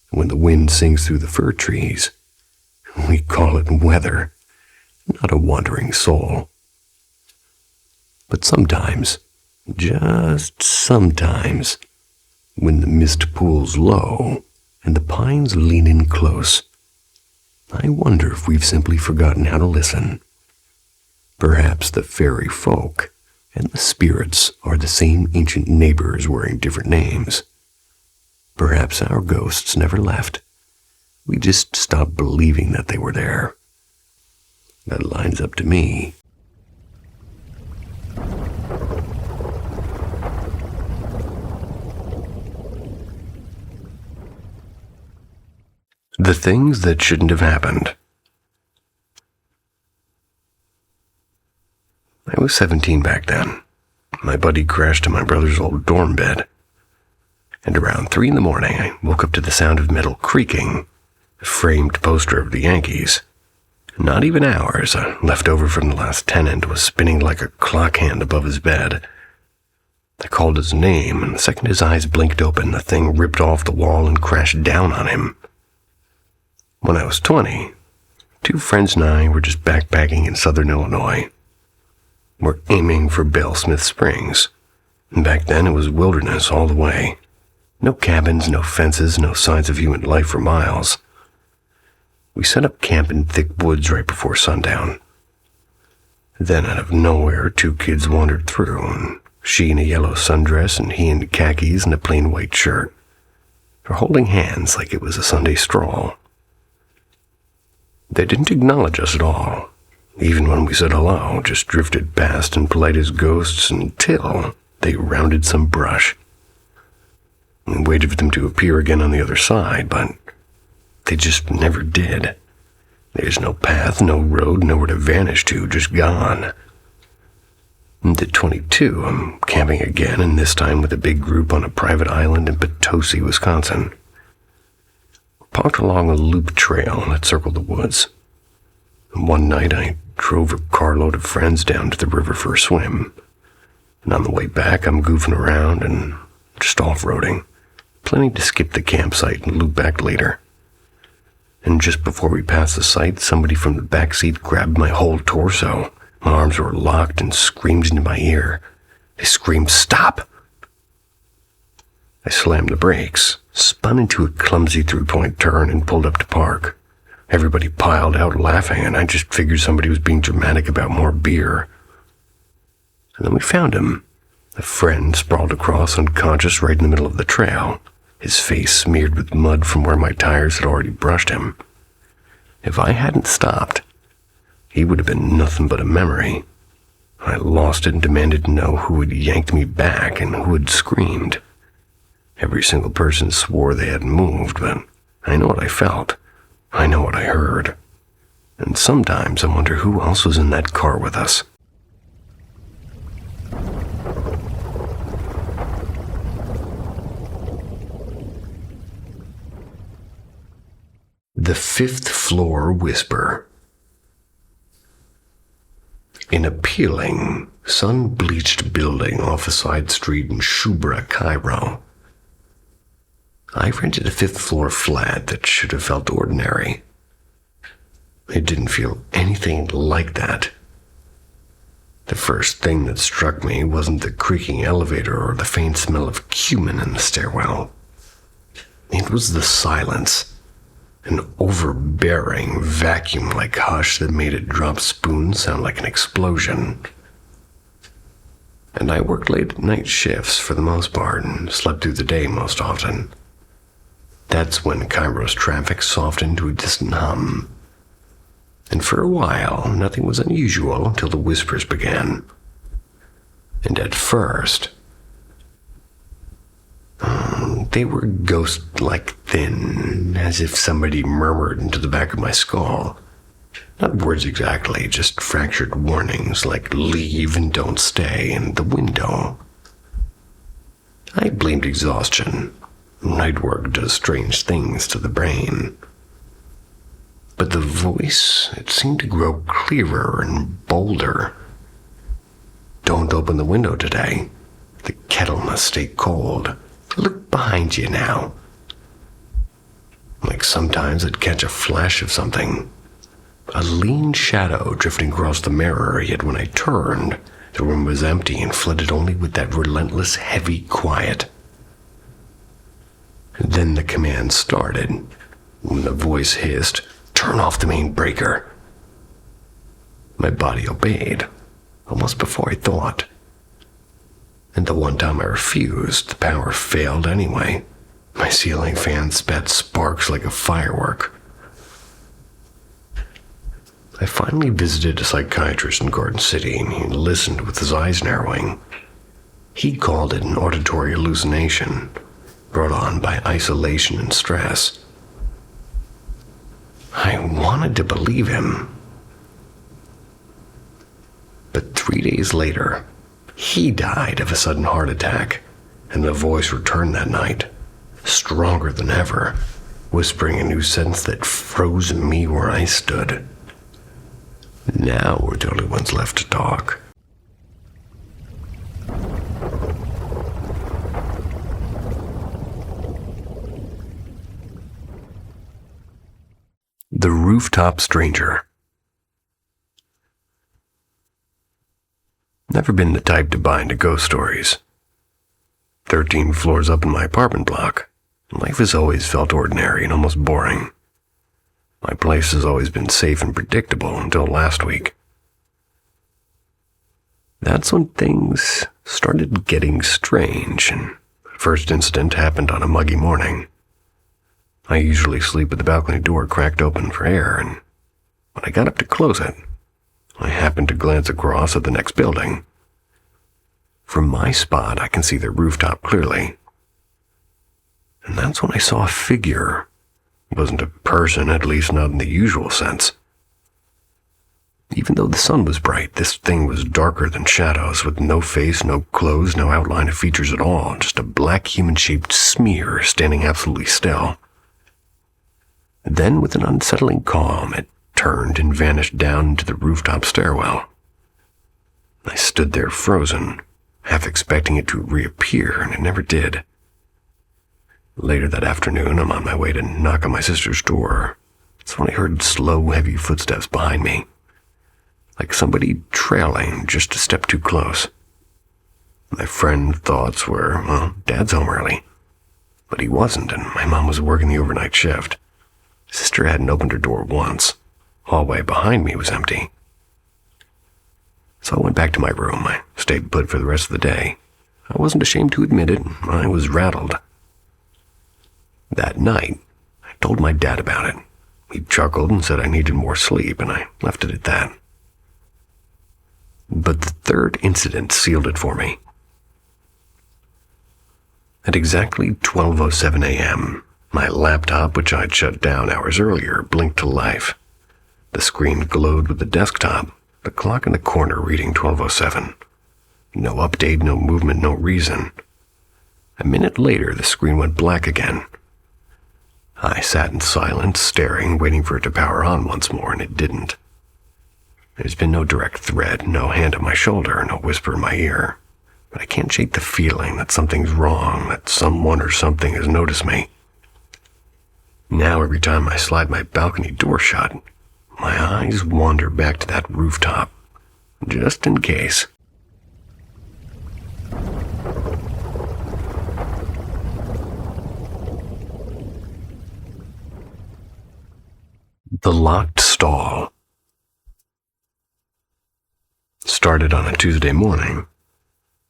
When the wind sings through the fir trees, we call it weather, not a wandering soul. But sometimes, just sometimes, when the mist pools low and the pines lean in close, I wonder if we've simply forgotten how to listen. Perhaps the fairy folk and the spirits are the same ancient neighbors wearing different names. Perhaps our ghosts never left. We just stopped believing that they were there. That lines up to me. The things that shouldn't have happened. I was 17 back then. My buddy crashed in my brother's old dorm bed. And around 3 in the morning, I woke up to the sound of metal creaking, a framed poster of the Yankees. Not even ours, a leftover from the last tenant, was spinning like a clock hand above his bed. I called his name, and the second his eyes blinked open, the thing ripped off the wall and crashed down on him. When I was 20, 2 friends and I were just backpacking in southern Illinois. We're aiming for Bell Smith Springs. And back then it was wilderness all the way. No cabins, no fences, no signs of human life for miles. We set up camp in thick woods right before sundown. Then out of nowhere, 2 kids wandered through, and she in a yellow sundress and he in khakis and a plain white shirt. They're holding hands like it was a Sunday stroll. They didn't acknowledge us at all. Even when we said hello, just drifted past and polite as ghosts until they rounded some brush. We waited for them to appear again on the other side, but they just never did. There's no path, no road, nowhere to vanish to, just gone. And at 22, I'm camping again, and this time with a big group on a private island in Potosi, Wisconsin. We're parked along a loop trail that circled the woods. And one night, I drove a carload of friends down to the river for a swim. And on the way back, I'm goofing around and just off-roading, planning to skip the campsite and loop back later. And just before we passed the site, somebody from the back seat grabbed my whole torso. My arms were locked and screamed into my ear. They screamed, "Stop!" I slammed the brakes, spun into a clumsy 3-point turn, and pulled up to park. Everybody piled out laughing, and I just figured somebody was being dramatic about more beer. And then we found him. A friend sprawled across unconscious right in the middle of the trail, his face smeared with mud from where my tires had already brushed him. If I hadn't stopped, he would have been nothing but a memory. I lost it and demanded to know who had yanked me back and who had screamed. Every single person swore they hadn't moved, but I know what I felt. I know what I heard. And sometimes I wonder who else was in that car with us. The Fifth Floor Whisper. In a peeling, sun-bleached building off a side street in Shubra, Cairo, I rented a 5th-floor flat that should have felt ordinary. It didn't feel anything like that. The first thing that struck me wasn't the creaking elevator or the faint smell of cumin in the stairwell. It was the silence. An overbearing, vacuum-like hush that made a drop spoon sound like an explosion. And I worked late at night shifts for the most part and slept through the day most often. That's when Cairo's traffic softened to a distant hum. And for a while, nothing was unusual until the whispers began. And at first, they were ghost-like thin, as if somebody murmured into the back of my skull. Not words exactly, just fractured warnings like leave and don't stay and the window. I blamed exhaustion. Night work does strange things to the brain. But the voice, it seemed to grow clearer and bolder. Don't open the window today. The kettle must stay cold. Look behind you now. Like sometimes I'd catch a flash of something. A lean shadow drifting across the mirror, yet when I turned, the room was empty and flooded only with that relentless, heavy quiet. Then the command started, when the voice hissed, "Turn off the main breaker." My body obeyed, almost before I thought. And the one time I refused, the power failed anyway. My ceiling fan spat sparks like a firework. I finally visited a psychiatrist in Garden City, and he listened with his eyes narrowing. He called it an auditory hallucination, brought on by isolation and stress. I wanted to believe him. But 3 days later, he died of a sudden heart attack, and the voice returned that night, stronger than ever, whispering a new sentence that froze me where I stood. Now we're the only ones left to talk. The Rooftop Stranger. Never been the type to buy into ghost stories. 13 floors up in my apartment block, life has always felt ordinary and almost boring. My place has always been safe and predictable until last week. That's when things started getting strange, and the first incident happened on a muggy morning. I usually sleep with the balcony door cracked open for air, and when I got up to close it, I happened to glance across at the next building. From my spot, I can see the rooftop clearly. And that's when I saw a figure. It wasn't a person, at least not in the usual sense. Even though the sun was bright, this thing was darker than shadows, with no face, no clothes, no outline of features at all, just a black human-shaped smear standing absolutely still. Then, with an unsettling calm, it turned and vanished down into the rooftop stairwell. I stood there frozen, half expecting it to reappear, and it never did. Later that afternoon, I'm on my way to knock on my sister's door. That's when I heard slow, heavy footsteps behind me, like somebody trailing just a step too close. My friend's thoughts were, well, Dad's home early. But he wasn't, and my mom was working the overnight shift. Sister hadn't opened her door once. Hallway behind me was empty. So I went back to my room. I stayed put for the rest of the day. I wasn't ashamed to admit it. I was rattled. That night, I told my dad about it. He chuckled and said I needed more sleep, and I left it at that. But the third incident sealed it for me. At exactly 12:07 a.m., my laptop, which I'd shut down hours earlier, blinked to life. The screen glowed with the desktop, the clock in the corner reading 12:07. No update, no movement, no reason. A minute later, the screen went black again. I sat in silence, staring, waiting for it to power on once more, and it didn't. There's been no direct threat, no hand on my shoulder, no whisper in my ear. But I can't shake the feeling that something's wrong, that someone or something has noticed me. Now every time I slide my balcony door shut, my eyes wander back to that rooftop, just in case. The Locked Stall. Started on a Tuesday morning,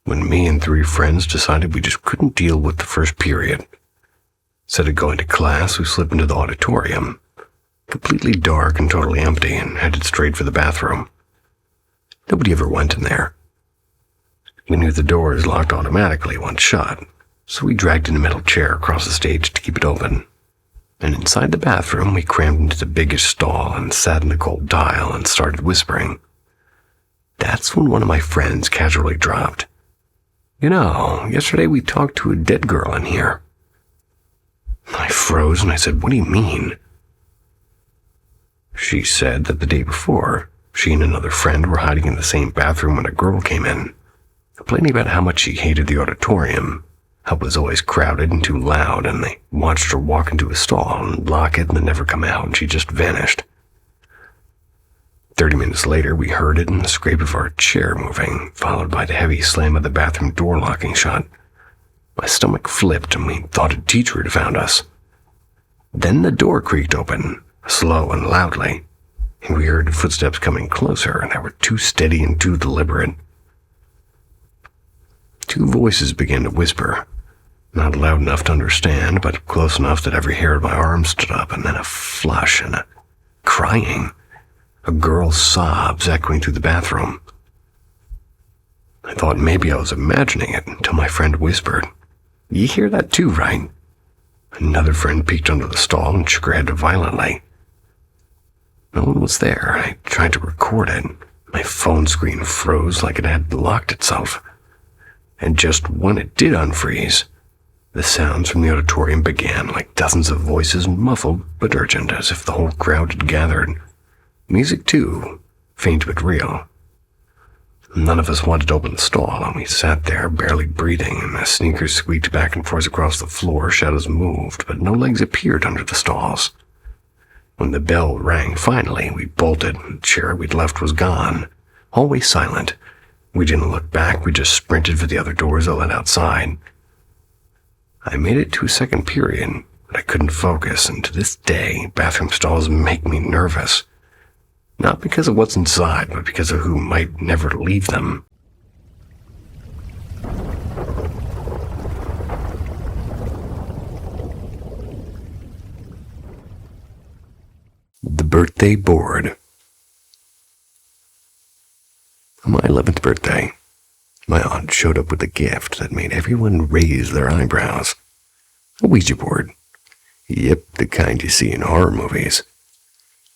when me and 3 friends decided we just couldn't deal with the first period. Instead of going to class, we slipped into the auditorium, completely dark and totally empty, and headed straight for the bathroom. Nobody ever went in there. We knew the doors locked automatically once shut, so we dragged in a metal chair across the stage to keep it open. And inside the bathroom, we crammed into the biggest stall and sat in the cold tile and started whispering. That's when one of my friends casually dropped, "You know, yesterday we talked to a dead girl in here." I froze and I said, "What do you mean?" She said that the day before, she and another friend were hiding in the same bathroom when a girl came in, complaining about how much she hated the auditorium, how it was always crowded and too loud, and they watched her walk into a stall and lock it and then never come out, and she just vanished. 30 minutes later, we heard it in the scrape of our chair moving, followed by the heavy slam of the bathroom door locking shut. My stomach flipped and we thought a teacher had found us. Then the door creaked open, slow and loudly, and we heard footsteps coming closer, and they were too steady and too deliberate. 2 voices began to whisper, not loud enough to understand, but close enough that every hair of my arm stood up, and then a flush and a crying. A girl's sobs echoing through the bathroom. I thought maybe I was imagining it until my friend whispered, "You hear that too, right?" Another friend peeked under the stall and shook her head violently. No one was there. I tried to record it. My phone screen froze like it had locked itself. And just when it did unfreeze, the sounds from the auditorium began, like dozens of voices, muffled but urgent, as if the whole crowd had gathered. Music, too, faint but real. None of us wanted to open the stall, and we sat there, barely breathing, and as sneakers squeaked back and forth across the floor, shadows moved, but no legs appeared under the stalls. When the bell rang finally, we bolted. The chair we'd left was gone. Hallway silent. We didn't look back, we just sprinted for the other doors that led outside. I made it to a second period, but I couldn't focus, and to this day, bathroom stalls make me nervous. Not because of what's inside, but because of who might never leave them. The birthday board. On my 11th birthday, my aunt showed up with a gift that made everyone raise their eyebrows. A Ouija board. Yep, the kind you see in horror movies.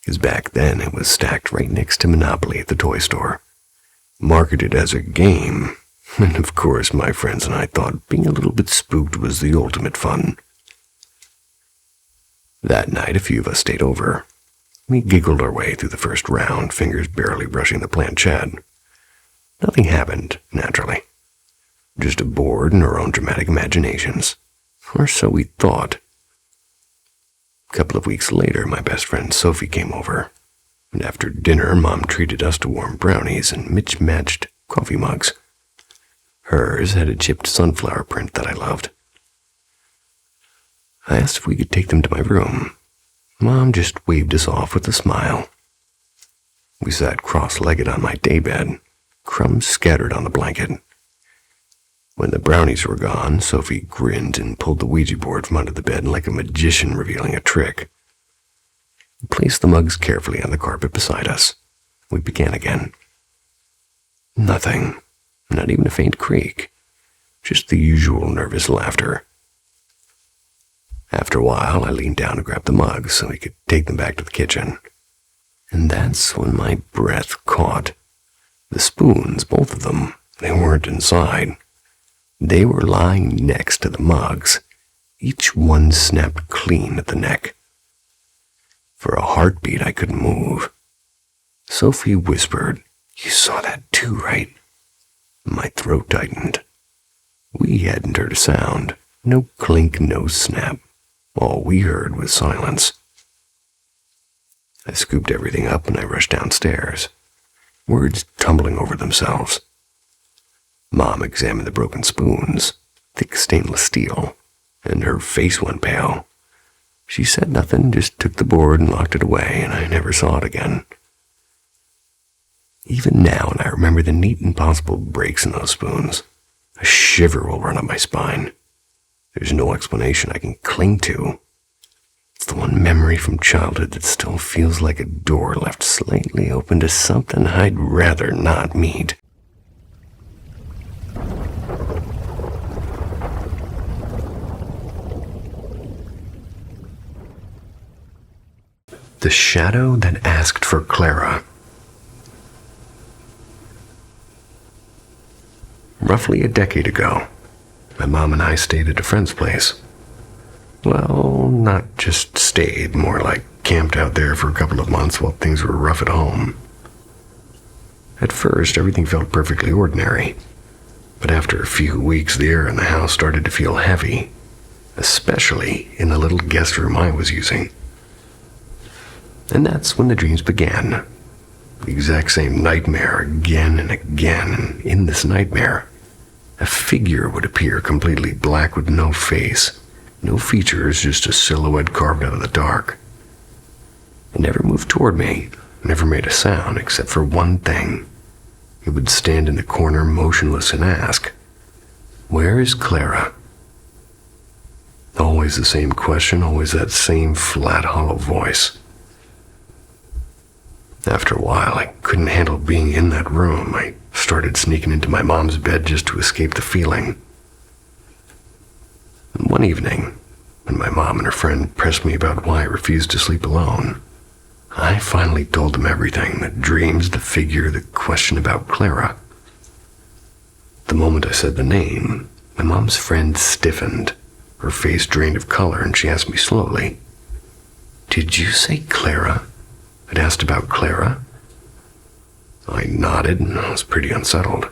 Because back then it was stacked right next to Monopoly at the toy store. Marketed as a game, and of course my friends and I thought being a little bit spooked was the ultimate fun. That night a few of us stayed over. We giggled our way through the first round, fingers barely brushing the planchette. Nothing happened, naturally. Just a board and our own dramatic imaginations. Or so we thought. A couple of weeks later, my best friend Sophie came over. And after dinner, Mom treated us to warm brownies and mismatched coffee mugs. Hers had a chipped sunflower print that I loved. I asked if we could take them to my room. Mom just waved us off with a smile. We sat cross-legged on my daybed, crumbs scattered on the blanket. When the brownies were gone, Sophie grinned and pulled the Ouija board from under the bed like a magician revealing a trick. We placed the mugs carefully on the carpet beside us. We began again. Nothing, not even a faint creak, just the usual nervous laughter. After a while, I leaned down to grab the mugs so we could take them back to the kitchen. And that's when my breath caught. The spoons, both of them, they weren't inside. They were lying next to the mugs. Each one snapped clean at the neck. For a heartbeat, I couldn't move. Sophie whispered, "You saw that too, right?" My throat tightened. We hadn't heard a sound. No clink, no snap. All we heard was silence. I scooped everything up and I rushed downstairs, words tumbling over themselves. Mom examined the broken spoons, thick stainless steel, and her face went pale. She said nothing, just took the board and locked it away, and I never saw it again. Even now, when I remember the neat and possible breaks in those spoons, a shiver will run up my spine. There's no explanation I can cling to. It's the one memory from childhood that still feels like a door left slightly open to something I'd rather not meet. The shadow that asked for Clara. Roughly a decade ago, my mom and I stayed at a friend's place. Well, not just stayed, more like camped out there for a couple of months while things were rough at home. At first, everything felt perfectly ordinary, but after a few weeks, the air in the house started to feel heavy, especially in the little guest room I was using. And that's when the dreams began. The exact same nightmare again and again, and in this nightmare, a figure would appear completely black with no face, no features, just a silhouette carved out of the dark. It never moved toward me, never made a sound except for one thing. It would stand in the corner motionless and ask, "Where is Clara?" Always the same question, always that same flat, hollow voice. After a while, I couldn't handle being in that room. I started sneaking into my mom's bed just to escape the feeling. And one evening, when my mom and her friend pressed me about why I refused to sleep alone, I finally told them everything, the dreams, the figure, the question about Clara. The moment I said the name, my mom's friend stiffened. Her face drained of color, and she asked me slowly, "Did you say Clara?" I'd asked about Clara. I nodded, and I was pretty unsettled.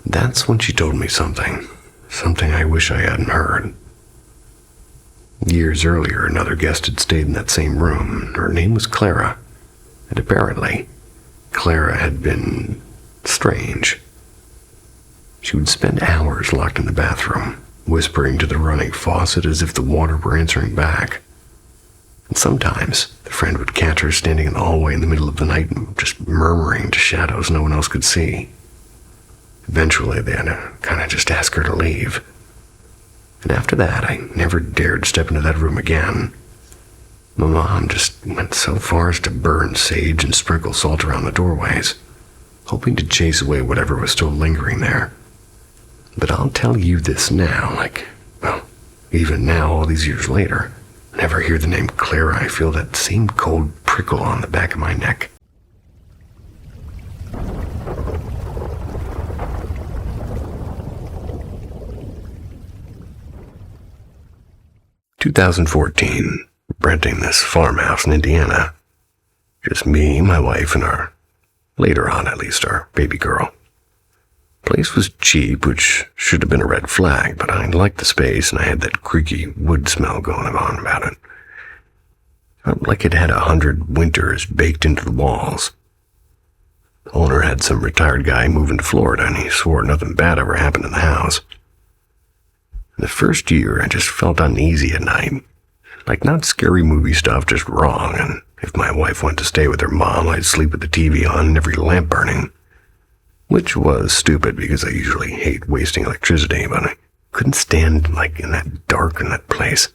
That's when she told me something I wish I hadn't heard. Years earlier, another guest had stayed in that same room. Her name was Clara, and apparently, Clara had been strange. She would spend hours locked in the bathroom, whispering to the running faucet as if the water were answering back. And sometimes, the friend would catch her standing in the hallway in the middle of the night and just murmuring to shadows no one else could see. Eventually, they had to kind of just ask her to leave. And after that, I never dared step into that room again. My mom just went so far as to burn sage and sprinkle salt around the doorways, hoping to chase away whatever was still lingering there. But I'll tell you this now, even now, all these years later, whenever I hear the name Clara, I feel that same cold prickle on the back of my neck. "2014, renting this farmhouse in Indiana. Just me, my wife, and later on at least, our baby girl. Place was cheap, which should have been a red flag, but I liked the space and I had that creaky wood smell going on about it. Felt like it had 100 winters baked into the walls. The owner had some retired guy moving to Florida, and he swore nothing bad ever happened in the house. The first year, I just felt uneasy at night. Like not scary movie stuff, just wrong, and if my wife went to stay with her mom, I'd sleep with the TV on and every lamp burning. Which was stupid because I usually hate wasting electricity, but I couldn't stand in that dark in that place.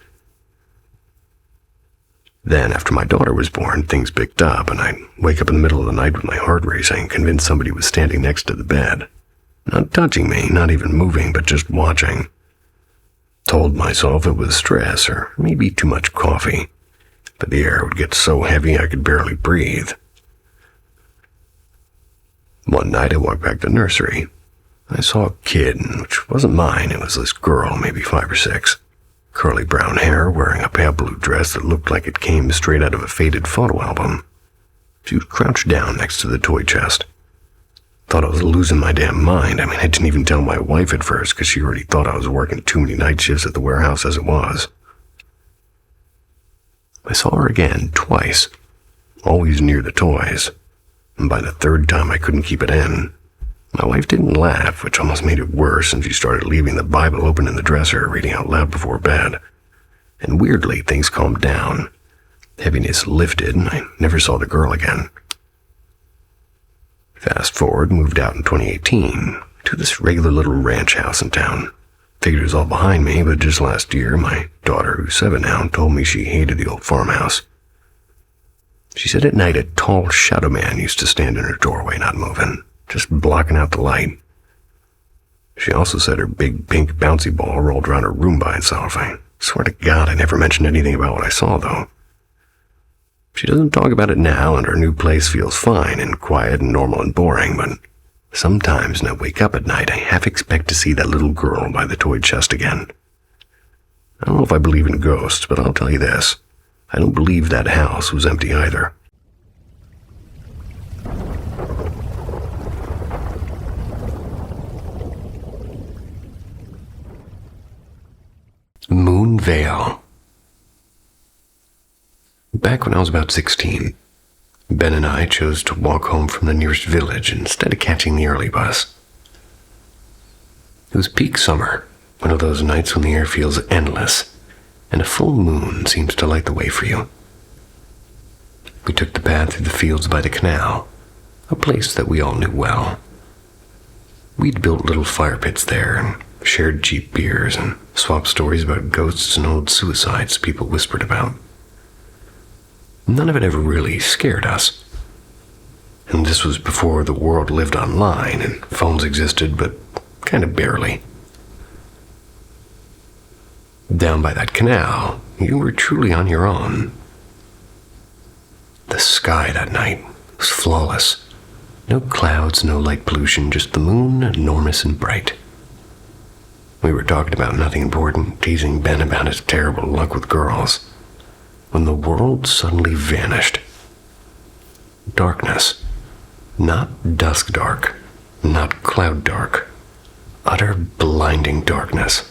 Then, after my daughter was born, things picked up, and I'd wake up in the middle of the night with my heart racing, convinced somebody was standing next to the bed. Not touching me, not even moving, but just watching. Told myself it was stress, or maybe too much coffee, but the air would get so heavy I could barely breathe. One night I walked back to the nursery. I saw a kid, which wasn't mine, it was this girl, maybe 5 or 6. Curly brown hair, wearing a pale blue dress that looked like it came straight out of a faded photo album. She was crouched down next to the toy chest. Thought I was losing my damn mind. I didn't even tell my wife at first because she already thought I was working too many night shifts at the warehouse as it was. I saw her again twice, always near the toys, and by the third time I couldn't keep it in. My wife didn't laugh, which almost made it worse, and she started leaving the Bible open in the dresser, reading out loud before bed. And weirdly, things calmed down. Heaviness lifted, and I never saw the girl again. Fast forward, moved out in 2018 to this regular little ranch house in town. Figured it was all behind me, but just last year, my daughter, who's 7 now, told me she hated the old farmhouse. She said at night a tall shadow man used to stand in her doorway, not moving, just blocking out the light. She also said her big pink bouncy ball rolled around her room by itself. I swear to God I never mentioned anything about what I saw, though. She doesn't talk about it now, and her new place feels fine and quiet and normal and boring, but sometimes when I wake up at night, I half expect to see that little girl by the toy chest again. I don't know if I believe in ghosts, but I'll tell you this. I don't believe that house was empty either. Moon Vale. Back when I was about 16, Ben and I chose to walk home from the nearest village instead of catching the early bus. It was peak summer, one of those nights when the air feels endless, and a full moon seems to light the way for you. We took the path through the fields by the canal, a place that we all knew well. We'd built little fire pits there and shared cheap beers and swapped stories about ghosts and old suicides people whispered about. None of it ever really scared us. And this was before the world lived online and phones existed, but kind of barely. Down by that canal, you were truly on your own. The sky that night was flawless. No clouds, no light pollution, just the moon, enormous and bright. We were talking about nothing important, teasing Ben about his terrible luck with girls, when the world suddenly vanished. Darkness. Not dusk dark, not cloud dark. Utter blinding darkness.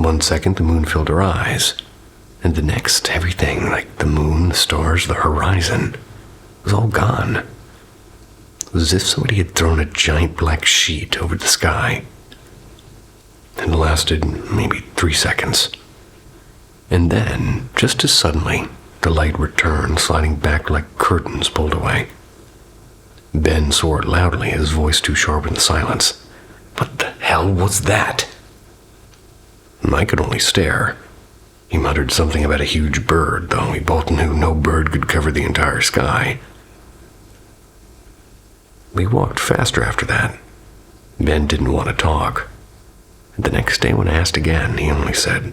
One second, the moon filled her eyes, and the next, everything, like the moon, the stars, the horizon, was all gone. It was as if somebody had thrown a giant black sheet over the sky. It lasted maybe 3 seconds. And then, just as suddenly, the light returned, sliding back like curtains pulled away. Ben swore loudly, his voice too sharp in the silence. "What the hell was that?" I could only stare. He muttered something about a huge bird, though we both knew no bird could cover the entire sky. We walked faster after that. Ben didn't want to talk. The next day when I asked again, he only said,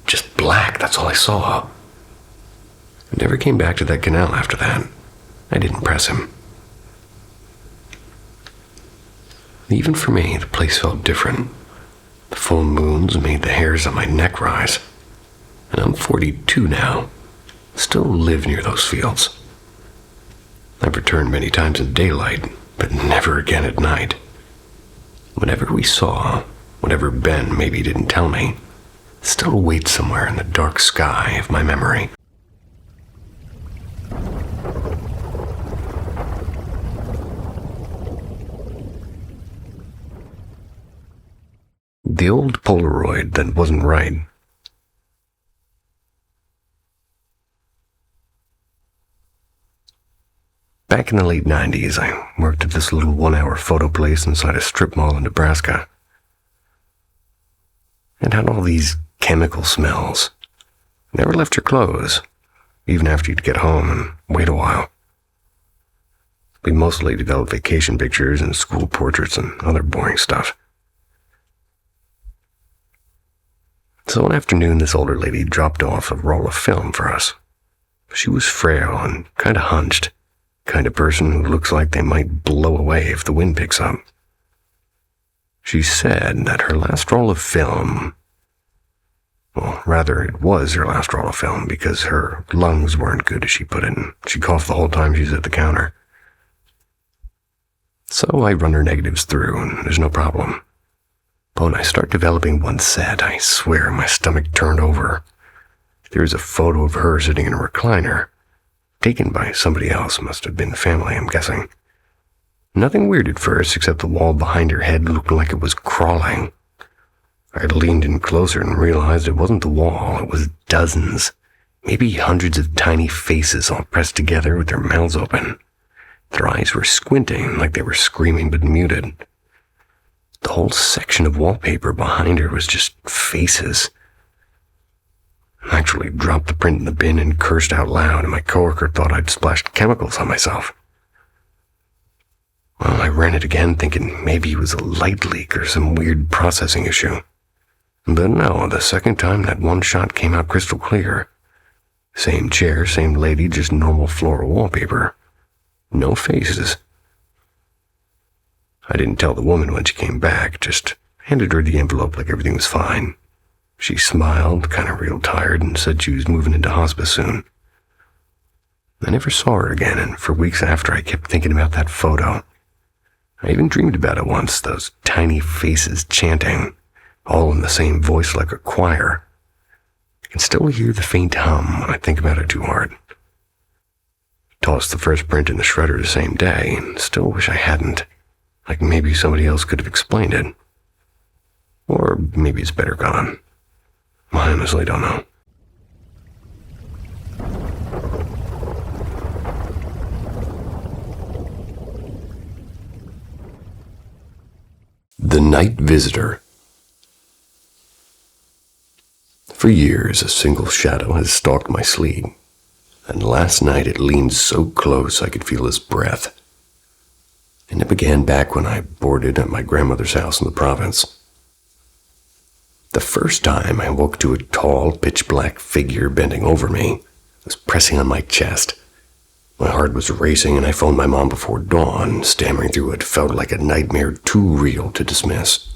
"Just black, that's all I saw." I never came back to that canal after that. I didn't press him. Even for me, the place felt different. The full moons made the hairs on my neck rise. And I'm 42 now. Still live near those fields. I've returned many times in daylight, but never again at night. Whatever we saw, whatever Ben maybe didn't tell me, still waits somewhere in the dark sky of my memory. The old Polaroid that wasn't right. Back in the late 90s, I worked at this little 1-hour photo place inside a strip mall in Nebraska. It had all these chemical smells. Never left your clothes, even after you'd get home and wait a while. We mostly developed vacation pictures and school portraits and other boring stuff. So one afternoon, this older lady dropped off a roll of film for us. She was frail and kind of hunched, kind of person who looks like they might blow away if the wind picks up. She said that her last roll of film, well, rather it was her last roll of film because her lungs weren't good, as she put it, and she coughed the whole time she was at the counter. So I run her negatives through, and there's no problem. But when I start developing one set, I swear my stomach turned over. There's a photo of her sitting in a recliner, taken by somebody else, must have been family, I'm guessing. Nothing weird at first, except the wall behind her head looked like it was crawling. I leaned in closer and realized it wasn't the wall, it was dozens, maybe hundreds of tiny faces all pressed together with their mouths open. Their eyes were squinting like they were screaming but muted. The whole section of wallpaper behind her was just faces. I actually dropped the print in the bin and cursed out loud, and my coworker thought I'd splashed chemicals on myself. Well, I ran it again, thinking maybe it was a light leak or some weird processing issue. But no, the second time that one shot came out crystal clear. Same chair, same lady, just normal floral wallpaper. No faces. I didn't tell the woman when she came back, just handed her the envelope like everything was fine. She smiled, kind of real tired, and said she was moving into hospice soon. I never saw her again, and for weeks after I kept thinking about that photo. I even dreamed about it once, those tiny faces chanting, all in the same voice like a choir. I can still hear the faint hum when I think about it too hard. Tossed the first print in the shredder the same day, and still wish I hadn't. Like maybe somebody else could have explained it. Or maybe it's better gone. I honestly don't know. The Night Visitor. For years, a single shadow has stalked my sleep, and last night it leaned so close I could feel his breath. And it began back when I boarded at my grandmother's house in the province. The first time I woke to a tall, pitch-black figure bending over me. It was pressing on my chest. My heart was racing, and I phoned my mom before dawn, stammering through what felt like a nightmare too real to dismiss.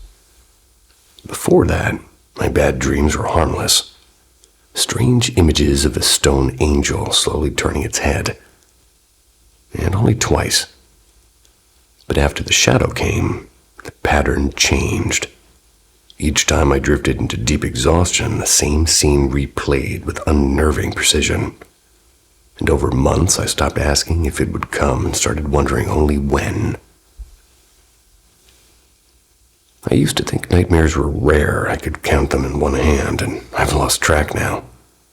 Before that, my bad dreams were harmless. Strange images of a stone angel slowly turning its head. And only twice. But after the shadow came, the pattern changed. Each time I drifted into deep exhaustion, the same scene replayed with unnerving precision. And over months, I stopped asking if it would come and started wondering only when. I used to think nightmares were rare. I could count them in one hand, and I've lost track now.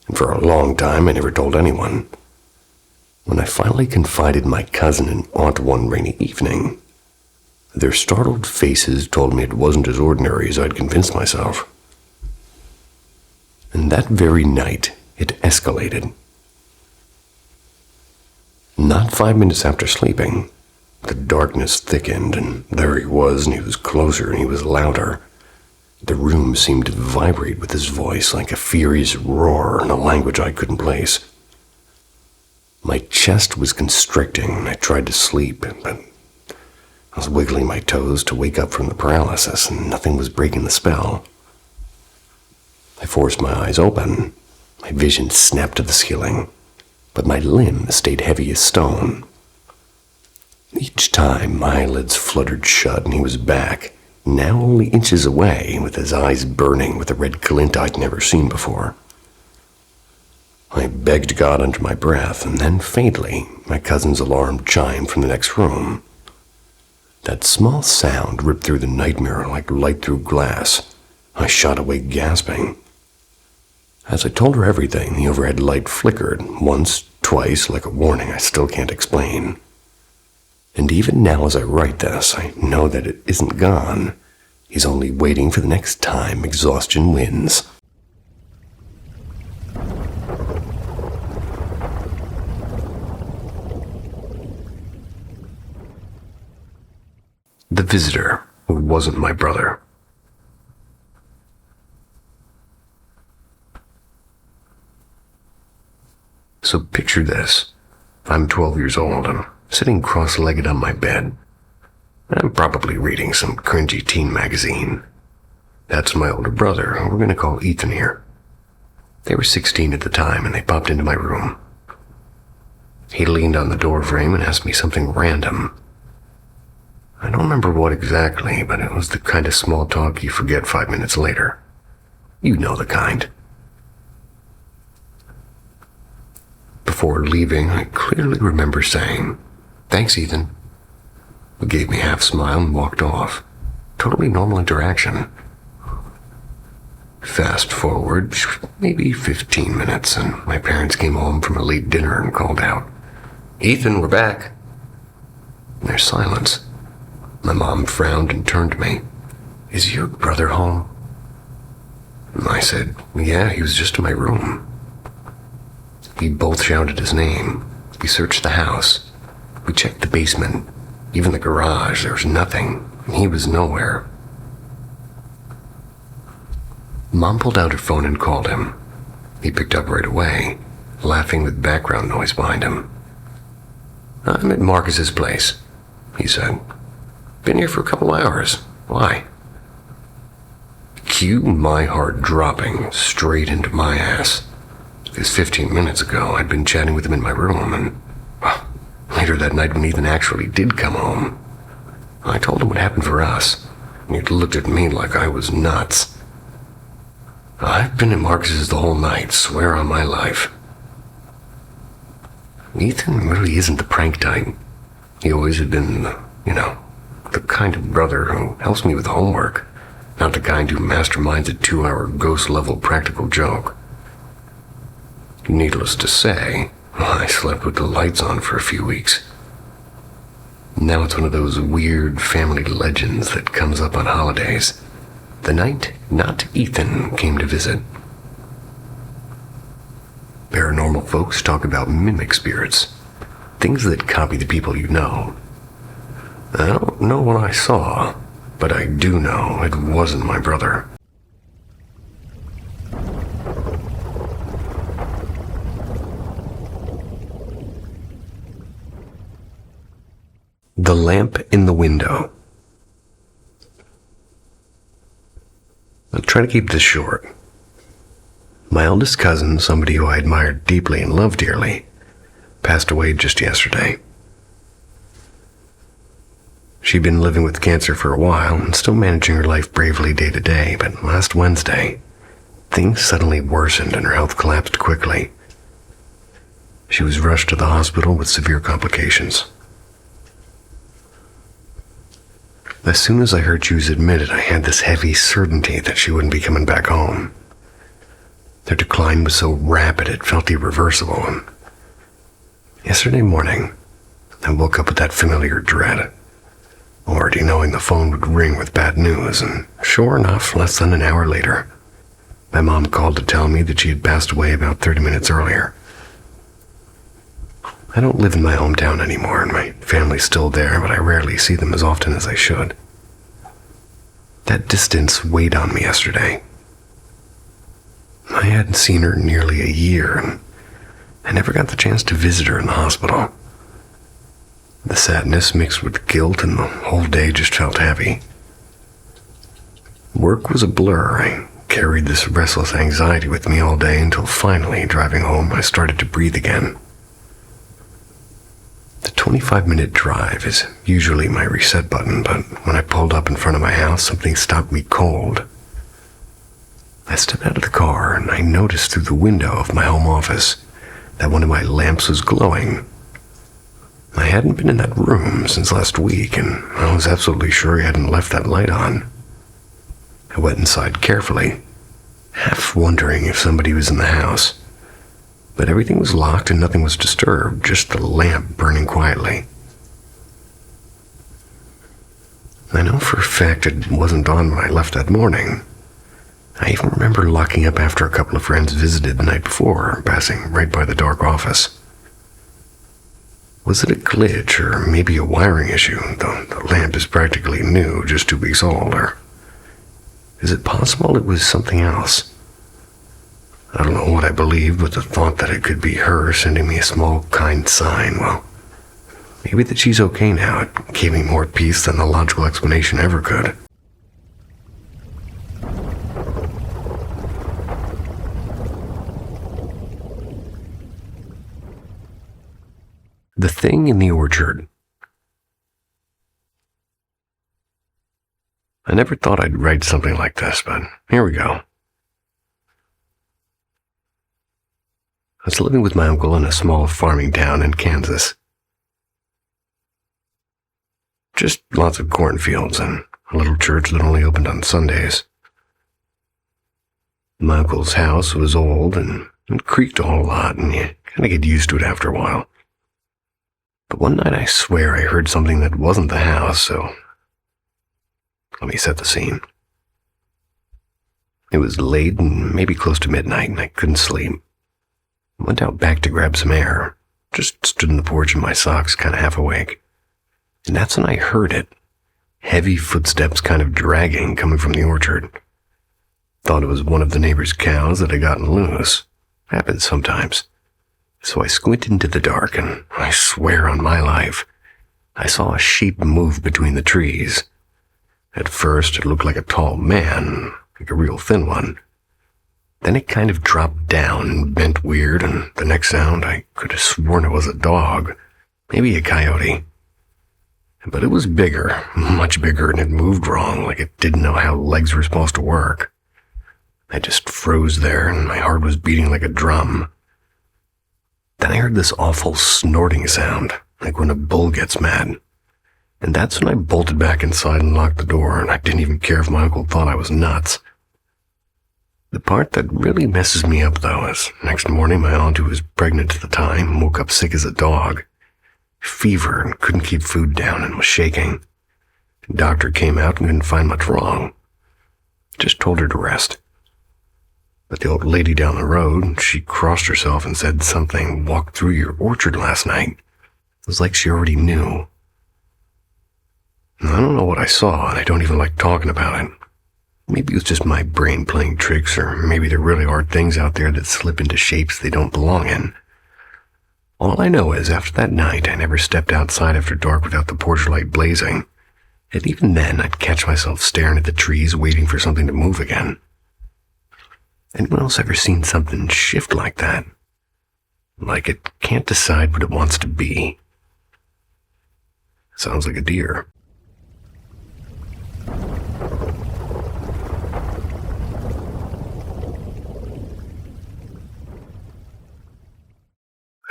And for a long time, I never told anyone. When I finally confided my cousin and aunt one rainy evening, their startled faces told me it wasn't as ordinary as I'd convinced myself. And that very night, it escalated. Not 5 minutes after sleeping, the darkness thickened, and there he was, and he was closer, and he was louder. The room seemed to vibrate with his voice like a furious roar in a language I couldn't place. My chest was constricting, and I tried to sleep, but I was wiggling my toes to wake up from the paralysis, and nothing was breaking the spell. I forced my eyes open. My vision snapped to the ceiling, but my limbs stayed heavy as stone. Each time, my eyelids fluttered shut, and he was back, now only inches away, with his eyes burning with a red glint I'd never seen before. I begged God under my breath, and then faintly, my cousin's alarm chimed from the next room. That small sound ripped through the nightmare like light through glass. I shot awake gasping. As I told her everything, the overhead light flickered, once, twice, like a warning I still can't explain. And even now as I write this, I know that it isn't gone. He's only waiting for the next time exhaustion wins. The visitor who wasn't my brother. So picture this. I'm 12 years old. I'm sitting cross-legged on my bed. I'm probably reading some cringy teen magazine. That's my older brother, who we're going to call Ethan here. They were 16 at the time, and they popped into my room. He leaned on the door frame and asked me something random. I don't remember what exactly, but it was the kind of small talk you forget 5 minutes later. You know the kind. Before leaving, I clearly remember saying, "Thanks, Ethan." He gave me a half smile and walked off. Totally normal interaction. Fast forward, maybe 15 minutes, and my parents came home from a late dinner and called out, "Ethan, we're back." And there's silence. My mom frowned and turned to me. "Is your brother home?" And I said, "Yeah, he was just in my room." We both shouted his name. We searched the house. We checked the basement, even the garage. There was nothing, and he was nowhere. Mom pulled out her phone and called him. He picked up right away, laughing with background noise behind him. "I'm at Marcus's place," he said. "Been here for a couple hours. Why?" Cue my heart dropping straight into my ass. Because 15 minutes ago, I'd been chatting with him in my room, and later that night when Ethan actually did come home, I told him what happened for us, and he looked at me like I was nuts. "I've been at Marcus's the whole night, swear on my life." Ethan really isn't the prank type. He always had been, the kind of brother who helps me with homework, not the kind who masterminds a 2-hour ghost-level practical joke. Needless to say, I slept with the lights on for a few weeks. Now it's one of those weird family legends that comes up on holidays. The night not Ethan came to visit. Paranormal folks talk about mimic spirits, things that copy the people you know. I don't know what I saw, but I do know it wasn't my brother. The lamp in the window. I'll try to keep this short. My eldest cousin, somebody who I admired deeply and loved dearly, passed away just yesterday. She'd been living with cancer for a while and still managing her life bravely day to day, but last Wednesday, things suddenly worsened and her health collapsed quickly. She was rushed to the hospital with severe complications. As soon as I heard she was admitted, I had this heavy certainty that she wouldn't be coming back home. Her decline was so rapid it felt irreversible, and yesterday morning, I woke up with that familiar dread, already knowing the phone would ring with bad news, and sure enough, less than an hour later, my mom called to tell me that she had passed away about 30 minutes earlier. I don't live in my hometown anymore, and my family's still there, but I rarely see them as often as I should. That distance weighed on me yesterday. I hadn't seen her in nearly a year, and I never got the chance to visit her in the hospital. The sadness mixed with guilt, and the whole day just felt heavy. Work was a blur. I carried this restless anxiety with me all day until finally, driving home, I started to breathe again. The 25-minute drive is usually my reset button, but when I pulled up in front of my house, something stopped me cold. I stepped out of the car and I noticed through the window of my home office that one of my lamps was glowing. I hadn't been in that room since last week, and I was absolutely sure he hadn't left that light on. I went inside carefully, half wondering if somebody was in the house. But everything was locked and nothing was disturbed, just the lamp burning quietly. I know for a fact it wasn't on when I left that morning. I even remember locking up after a couple of friends visited the night before, passing right by the dark office. Was it a glitch or maybe a wiring issue, though the lamp is practically new, just 2 weeks old, or is it possible it was something else? I don't know what I believed, but the thought that it could be her sending me a small, kind sign, well, maybe that she's okay now, it gave me more peace than the logical explanation ever could. The Thing in the Orchard. I never thought I'd write something like this, but here we go. I was living with my uncle in a small farming town in Kansas. Just lots of cornfields and a little church that only opened on Sundays. My uncle's house was old and it creaked a whole lot, and you kind of get used to it after a while. But one night I swear I heard something that wasn't the house, so let me set the scene. It was late and maybe close to midnight, and I couldn't sleep. I went out back to grab some air, just stood on the porch in my socks, kind of half awake. And that's when I heard it. Heavy footsteps kind of dragging, coming from the orchard. Thought it was one of the neighbor's cows that had gotten loose. Happens sometimes. So I squinted into the dark, and I swear on my life, I saw a shape move between the trees. At first, it looked like a tall man, like a real thin one. Then it kind of dropped down and bent weird, and the next sound, I could have sworn it was a dog, maybe a coyote. But it was bigger, much bigger, and it moved wrong, like it didn't know how legs were supposed to work. I just froze there, and my heart was beating like a drum. Then I heard this awful snorting sound, like when a bull gets mad. And that's when I bolted back inside and locked the door, and I didn't even care if my uncle thought I was nuts. The part that really messes me up, though, is next morning my aunt, who was pregnant at the time, woke up sick as a dog. Fever and couldn't keep food down and was shaking. The doctor came out and didn't find much wrong. Just told her to rest. But the old lady down the road, she crossed herself and said something walked through your orchard last night. It was like she already knew. I don't know what I saw, and I don't even like talking about it. Maybe it was just my brain playing tricks, or maybe there really are things out there that slip into shapes they don't belong in. All I know is after that night, I never stepped outside after dark without the porch light blazing. And even then, I'd catch myself staring at the trees, waiting for something to move again. Anyone else ever seen something shift like that? Like it can't decide what it wants to be. Sounds like a deer.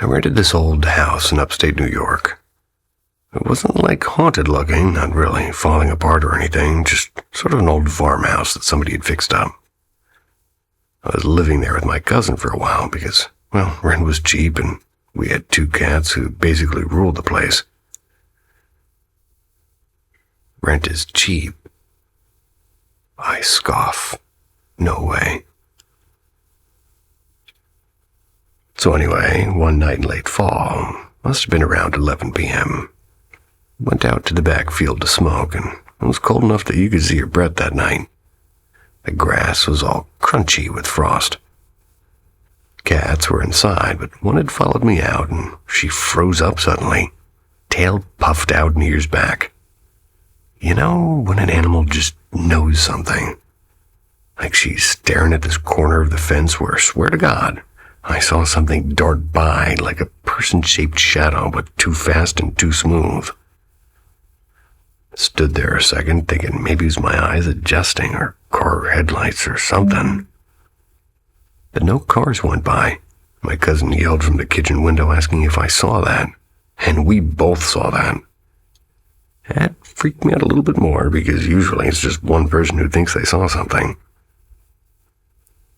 I rented this old house in upstate New York. It wasn't like haunted looking, not really falling apart or anything, just sort of an old farmhouse that somebody had fixed up. I was living there with my cousin for a while because, well, rent was cheap and we had 2 cats who basically ruled the place. Rent is cheap. I scoff. No way. So anyway, one night in late fall, must have been around 11 p.m., went out to the back field to smoke, and it was cold enough that you could see your breath that night. The grass was all crunchy with frost. Cats were inside, but one had followed me out, and she froze up suddenly, tail puffed out and ears back. You know when an animal just knows something? Like she's staring at this corner of the fence where, swear to God, I saw something dart by like a person-shaped shadow, but too fast and too smooth. Stood there a second, thinking maybe it was my eyes adjusting or car headlights or something. But no cars went by. My cousin yelled from the kitchen window asking if I saw that, and we both saw that. That freaked me out a little bit more because usually it's just one person who thinks they saw something.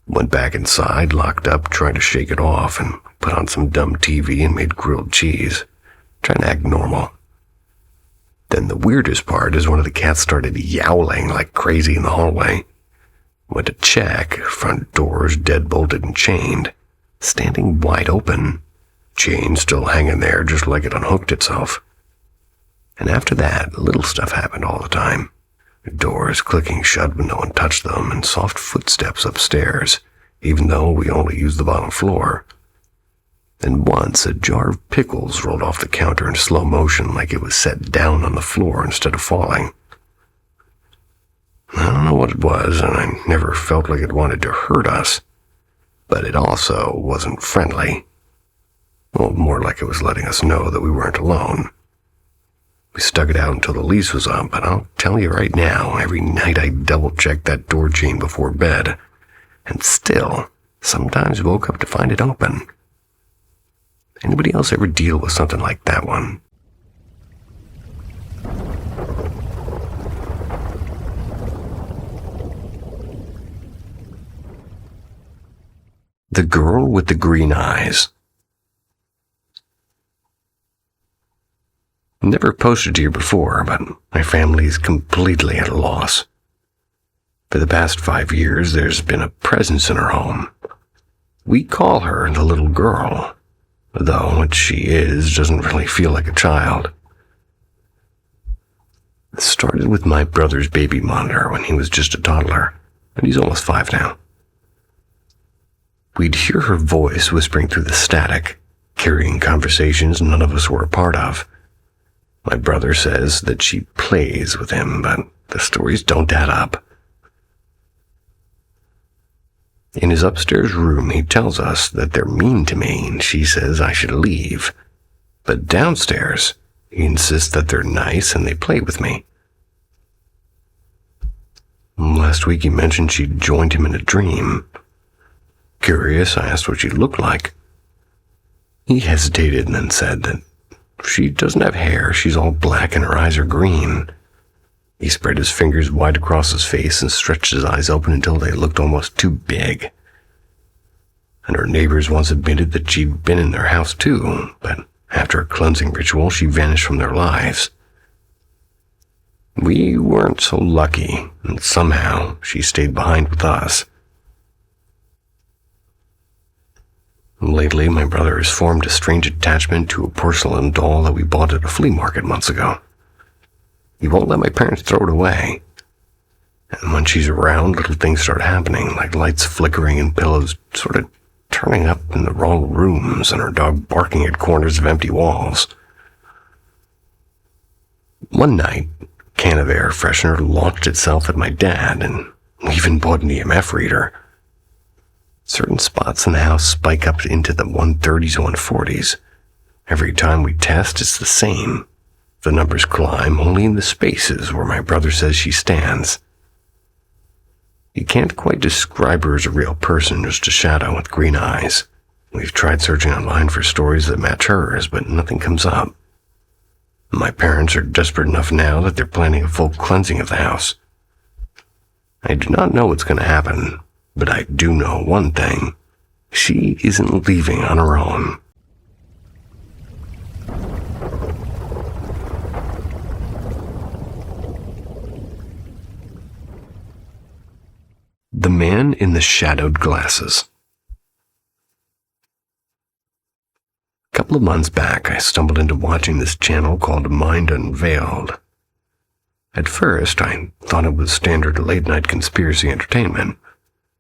Went back inside, locked up, tried to shake it off, and put on some dumb TV and made grilled cheese, trying to act normal. Then the weirdest part is one of the cats started yowling like crazy in the hallway. Went to check, front doors dead-bolted and chained, standing wide open, chain still hanging there just like it unhooked itself. And after that, little stuff happened all the time. Doors clicking shut when no one touched them, and soft footsteps upstairs, even though we only used the bottom floor. And once a jar of pickles rolled off the counter in slow motion like it was set down on the floor instead of falling. I don't know what it was, and I never felt like it wanted to hurt us, but it also wasn't friendly. Well, more like it was letting us know that we weren't alone. We stuck it out until the lease was up, but I'll tell you right now, every night I double-checked that door chain before bed, and still, sometimes woke up to find it open. Anybody else ever deal with something like that one? The Girl with the Green Eyes. Never posted here before, but my family's completely at a loss. For the past 5 years, there's been a presence in her home. We call her the little girl, though what she is doesn't really feel like a child. It started with my brother's baby monitor when he was just a toddler, and he's almost 5 now. We'd hear her voice whispering through the static, carrying conversations none of us were a part of. My brother says that she plays with him, but the stories don't add up. In his upstairs room, he tells us that they're mean to me, and she says I should leave. But downstairs, he insists that they're nice and they play with me. Last week he mentioned she'd joined him in a dream. Curious, I asked what she looked like. He hesitated and then said that she doesn't have hair, she's all black and her eyes are green. He spread his fingers wide across his face and stretched his eyes open until they looked almost too big. And her neighbors once admitted that she'd been in their house too, but after a cleansing ritual, she vanished from their lives. We weren't so lucky, and somehow she stayed behind with us. Lately, my brother has formed a strange attachment to a porcelain doll that we bought at a flea market months ago. He won't let my parents throw it away. And when she's around, little things start happening, like lights flickering and pillows sort of turning up in the wrong rooms and her dog barking at corners of empty walls. One night, a can of air freshener launched itself at my dad, and we even bought an EMF reader. Certain spots in the house spike up into the 130s, 140s. Every time we test, it's the same. The numbers climb only in the spaces where my brother says she stands. You can't quite describe her as a real person, just a shadow with green eyes. We've tried searching online for stories that match hers, but nothing comes up. My parents are desperate enough now that they're planning a full cleansing of the house. I do not know what's going to happen, but I do know one thing. She isn't leaving on her own. The Man in the Shadowed Glasses. A couple of months back, I stumbled into watching this channel called Mind Unveiled. At first, I thought it was standard late-night conspiracy entertainment.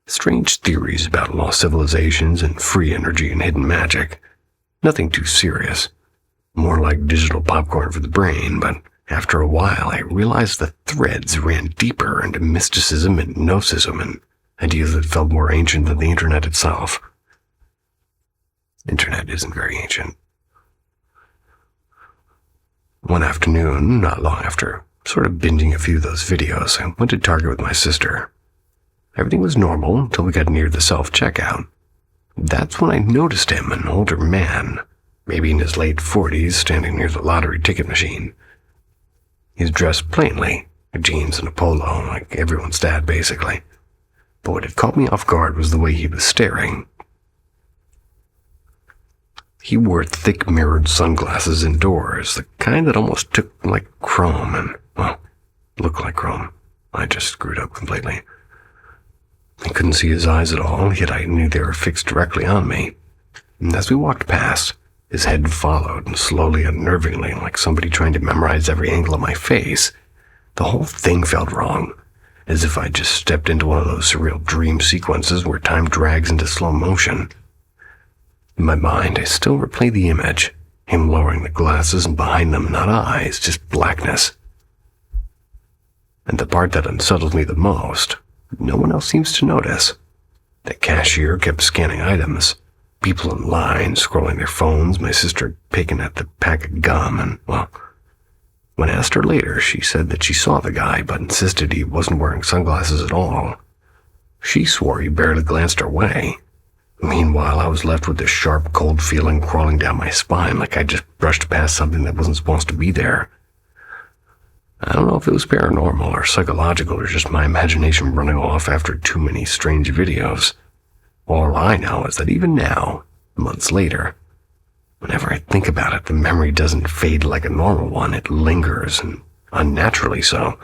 Strange theories about lost civilizations and free energy and hidden magic. Nothing too serious. More like digital popcorn for the brain, but after a while I realized the threads ran deeper into mysticism and gnosticism and ideas that felt more ancient than the internet itself. Internet isn't very ancient. One afternoon, not long after sort of binging a few of those videos, I went to Target with my sister. Everything was normal until we got near the self-checkout. That's when I noticed him, an older man, maybe in his late 40s, standing near the lottery ticket machine. He's dressed plainly, jeans and a polo, like everyone's dad, basically. But what had caught me off guard was the way he was staring. He wore thick mirrored sunglasses indoors, the kind that almost took like chrome and, well, looked like chrome. I just screwed up completely. I couldn't see his eyes at all, yet I knew they were fixed directly on me. And as we walked past, his head followed, and slowly, unnervingly, like somebody trying to memorize every angle of my face. The whole thing felt wrong, as if I just stepped into one of those surreal dream sequences where time drags into slow motion. In my mind, I still replay the image, him lowering the glasses and behind them not eyes, just blackness. And the part that unsettles me the most, no one else seems to notice. The cashier kept scanning items, people in line scrolling their phones, my sister picking at the pack of gum, and, well, when I asked her later, she said that she saw the guy but insisted he wasn't wearing sunglasses at all. She swore he barely glanced our way. Meanwhile, I was left with this sharp, cold feeling crawling down my spine like I just brushed past something that wasn't supposed to be there. I don't know if it was paranormal or psychological or just my imagination running off after too many strange videos. All I know is that even now, months later, whenever I think about it, the memory doesn't fade like a normal one. It lingers, and unnaturally so,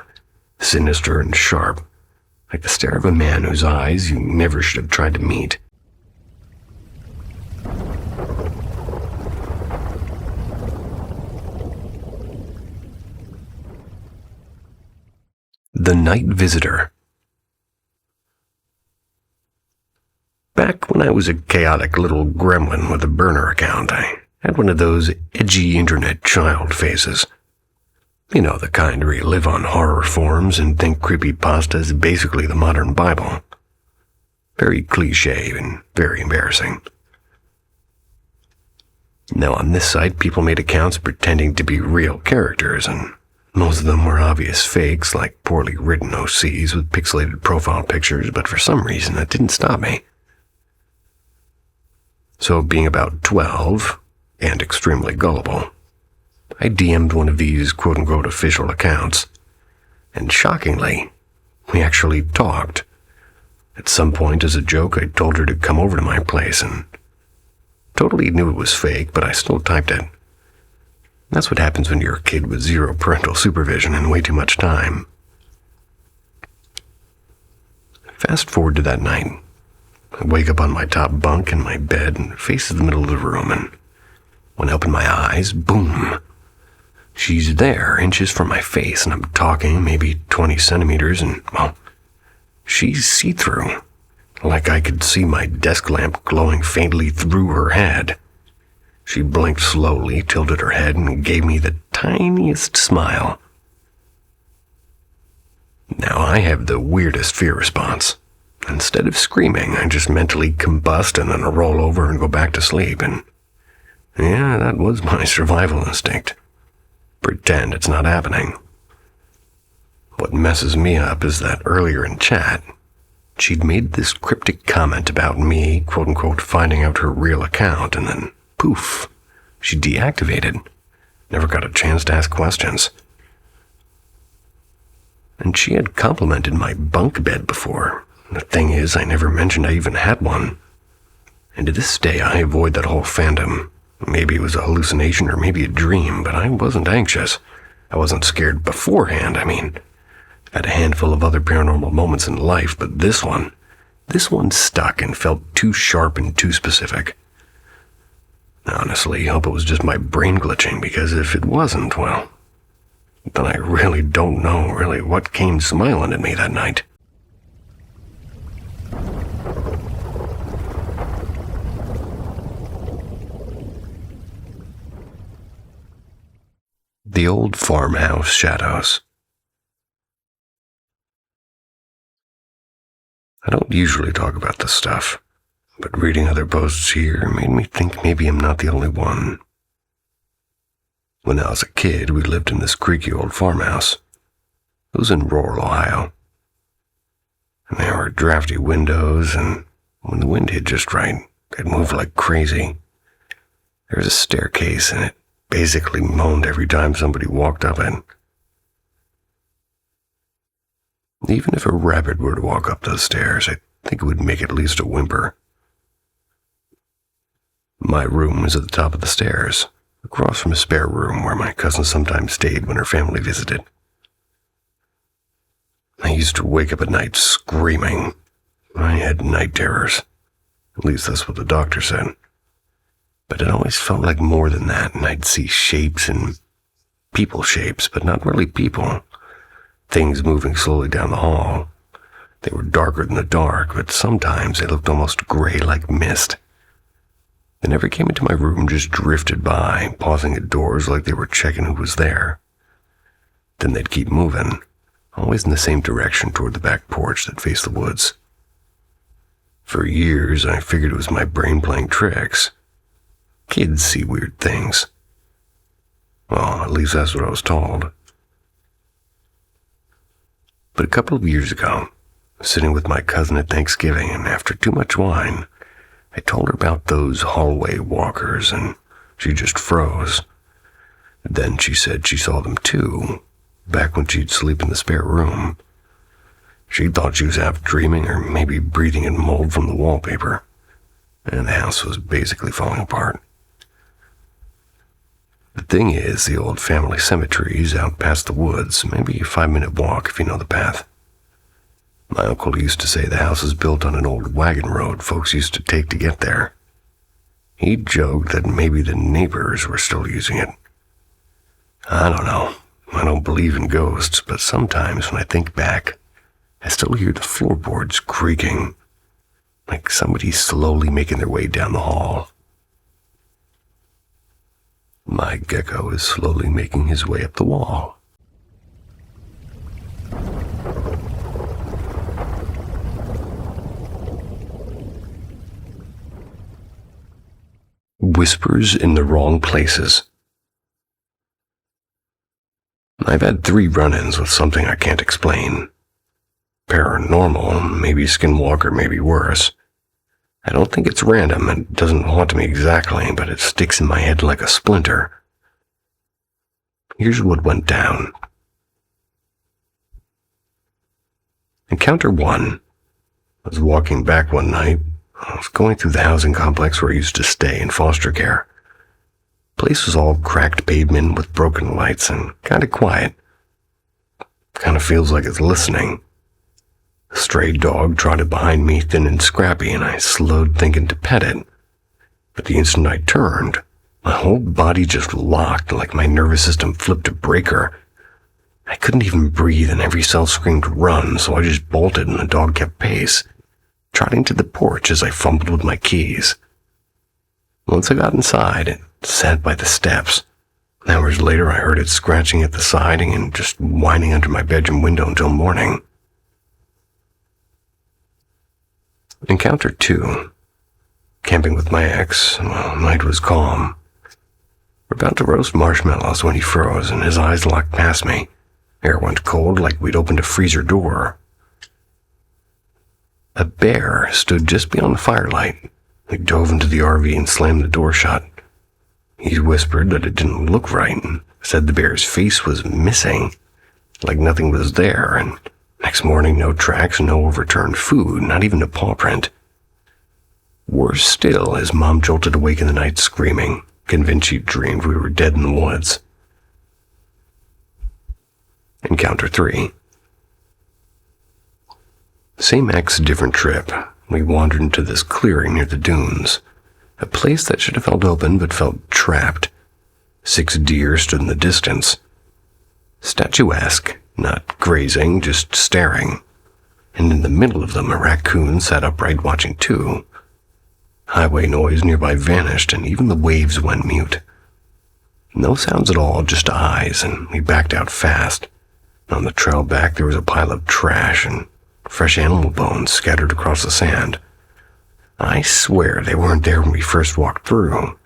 sinister and sharp, like the stare of a man whose eyes you never should have tried to meet. The Night Visitor. Back when I was a chaotic little gremlin with a burner account, I had one of those edgy internet child faces. You know, the kind where you live on horror forums and think creepypasta is basically the modern Bible. Very cliché and very embarrassing. Now on this site, people made accounts pretending to be real characters, and most of them were obvious fakes, like poorly written OCs with pixelated profile pictures, but for some reason that didn't stop me. So, being about 12, and extremely gullible, I DM'd one of these quote-unquote official accounts, and shockingly, we actually talked. At some point, as a joke, I told her to come over to my place, and totally knew it was fake, but I still typed it. That's what happens when you're a kid with zero parental supervision and way too much time. Fast forward to that night. I wake up on my top bunk in my bed and faces the middle of the room, and when I open my eyes, boom! She's there, inches from my face, and I'm talking, maybe 20 centimeters, and, well, she's see-through. Like I could see my desk lamp glowing faintly through her head. She blinked slowly, tilted her head, and gave me the tiniest smile. Now I have the weirdest fear response. Instead of screaming, I just mentally combust and then roll over and go back to sleep, and yeah, that was my survival instinct. Pretend it's not happening. What messes me up is that earlier in chat, She'd made this cryptic comment about me, quote-unquote, finding out her real account, and then, poof, she deactivated. Never got a chance to ask questions. And she had complimented my bunk bed before. The thing is, I never mentioned I even had one. And to this day, I avoid that whole fandom. Maybe it was a hallucination or maybe a dream, but I wasn't anxious. I wasn't scared beforehand, I mean. I had a handful of other paranormal moments in life, but this one stuck and felt too sharp and too specific. Honestly, I hope it was just my brain glitching, because if it wasn't, well, then I really don't know what came smiling at me that night. The old farmhouse shadows. I don't usually talk about this stuff, but reading other posts here made me think maybe I'm not the only one. When I was a kid, we lived in this creaky old farmhouse. It was in rural Ohio. And there were drafty windows, and when the wind hit just right, they'd move like crazy. There was a staircase, and it basically moaned every time somebody walked up it. Even if a rabbit were to walk up those stairs, I think it would make at least a whimper. My room was at the top of the stairs, across from a spare room where my cousin sometimes stayed when her family visited. I used to wake up at night screaming. I had night terrors. At least that's what the doctor said. But it always felt like more than that, and I'd see shapes and people shapes, but not really people. Things moving slowly down the hall. They were darker than the dark, but sometimes they looked almost gray like mist. They never came into my room, just drifted by, pausing at doors like they were checking who was there. Then they'd keep moving, always in the same direction toward the back porch that faced the woods. For years, I figured it was my brain playing tricks. Kids see weird things. Well, at least that's what I was told. But a couple of years ago, sitting with my cousin at Thanksgiving, and after too much wine, I told her about those hallway walkers, and she just froze. Then she said she saw them too, back when she'd sleep in the spare room. She thought she was half dreaming or maybe breathing in mold from the wallpaper, and the house was basically falling apart. The thing is, the old family cemetery is out past the woods, maybe a 5-minute walk if you know the path. My uncle used to say the house was built on an old wagon road folks used to take to get there. He joked that maybe the neighbors were still using it. I don't know. I don't believe in ghosts, but sometimes when I think back, I still hear the floorboards creaking, like somebody slowly making their way down the hall. My gecko is slowly making his way up the wall. Whispers in the wrong places. I've had 3 run-ins with something I can't explain. Paranormal, maybe skinwalker, maybe worse. I don't think it's random. It doesn't haunt me exactly, but it sticks in my head like a splinter. Here's what went down. Encounter 1. I was walking back one night. I was going through the housing complex where I used to stay in foster care. The place was all cracked pavement with broken lights and kind of quiet. Kind of feels like it's listening. A stray dog trotted behind me, thin and scrappy, and I slowed thinking to pet it. But the instant I turned, my whole body just locked like my nervous system flipped a breaker. I couldn't even breathe and every cell screamed run, so I just bolted and the dog kept pace, trotting to the porch as I fumbled with my keys. Once I got inside, it sat by the steps. Hours later, I heard it scratching at the siding and just whining under my bedroom window until morning. Encounter 2. Camping with my ex. Well, night was calm. We're about to roast marshmallows when he froze and his eyes locked past me. Air went cold like we'd opened a freezer door. A bear stood just beyond the firelight. He dove into the RV and slammed the door shut. He whispered that it didn't look right and said the bear's face was missing, like nothing was there, and next morning no tracks, no overturned food, not even a paw print. Worse still, his mom jolted awake in the night screaming, convinced she'd dreamed we were dead in the woods. Encounter 3. Same ex, different trip. We wandered into this clearing near the dunes, a place that should have felt open but felt trapped. 6 deer stood in the distance, statuesque, not grazing, just staring, and in the middle of them a raccoon sat upright watching too. Highway noise nearby vanished, and even the waves went mute. No sounds at all, just eyes, and we backed out fast. On the trail back there was a pile of trash and fresh animal bones scattered across the sand. I swear they weren't there when we first walked through.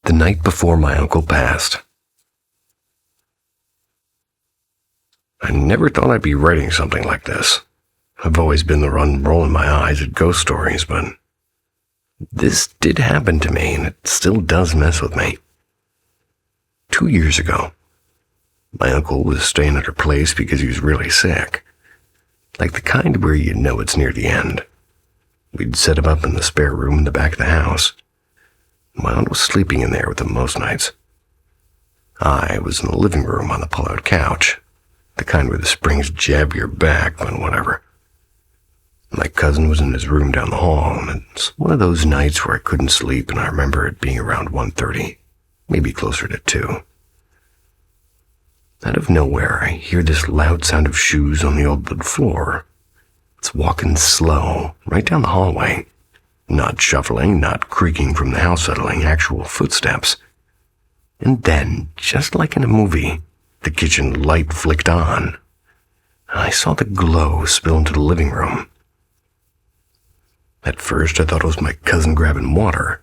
The night before my uncle passed. I never thought I'd be writing something like this. I've always been the one rolling my eyes at ghost stories, but this did happen to me, and it still does mess with me. 2 years ago, my uncle was staying at her place because he was really sick. Like the kind where you know it's near the end. We'd set him up in the spare room in the back of the house. My aunt was sleeping in there with him most nights. I was in the living room on the pull-out couch, the kind where the springs jab your back, but whatever. My cousin was in his room down the hall, and it's one of those nights where I couldn't sleep, and I remember it being around 1:30, maybe closer to 2. Out of nowhere, I hear this loud sound of shoes on the old wood floor. It's walking slow, right down the hallway. Not shuffling, not creaking from the house settling, actual footsteps. And then, just like in a movie, the kitchen light flicked on. I saw the glow spill into the living room. At first, I thought it was my cousin grabbing water,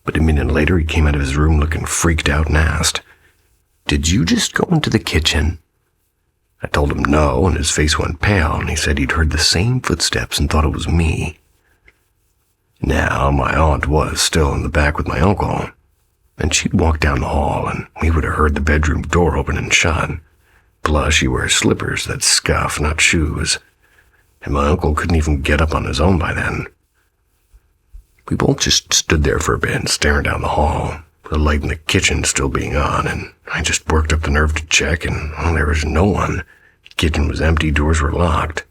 but a minute later he came out of his room looking freaked out and asked, "Did you just go into the kitchen?" I told him no, and his face went pale, and he said he'd heard the same footsteps and thought it was me. Now, my aunt was still in the back with my uncle, and she'd walked down the hall, and we would have heard the bedroom door open and shut. Plus, she wears slippers that scuff, not shoes, and my uncle couldn't even get up on his own by then. We both just stood there for a bit, staring down the hall, the light in the kitchen still being on, and I just worked up the nerve to check, and there was no one. The kitchen was empty, doors were locked.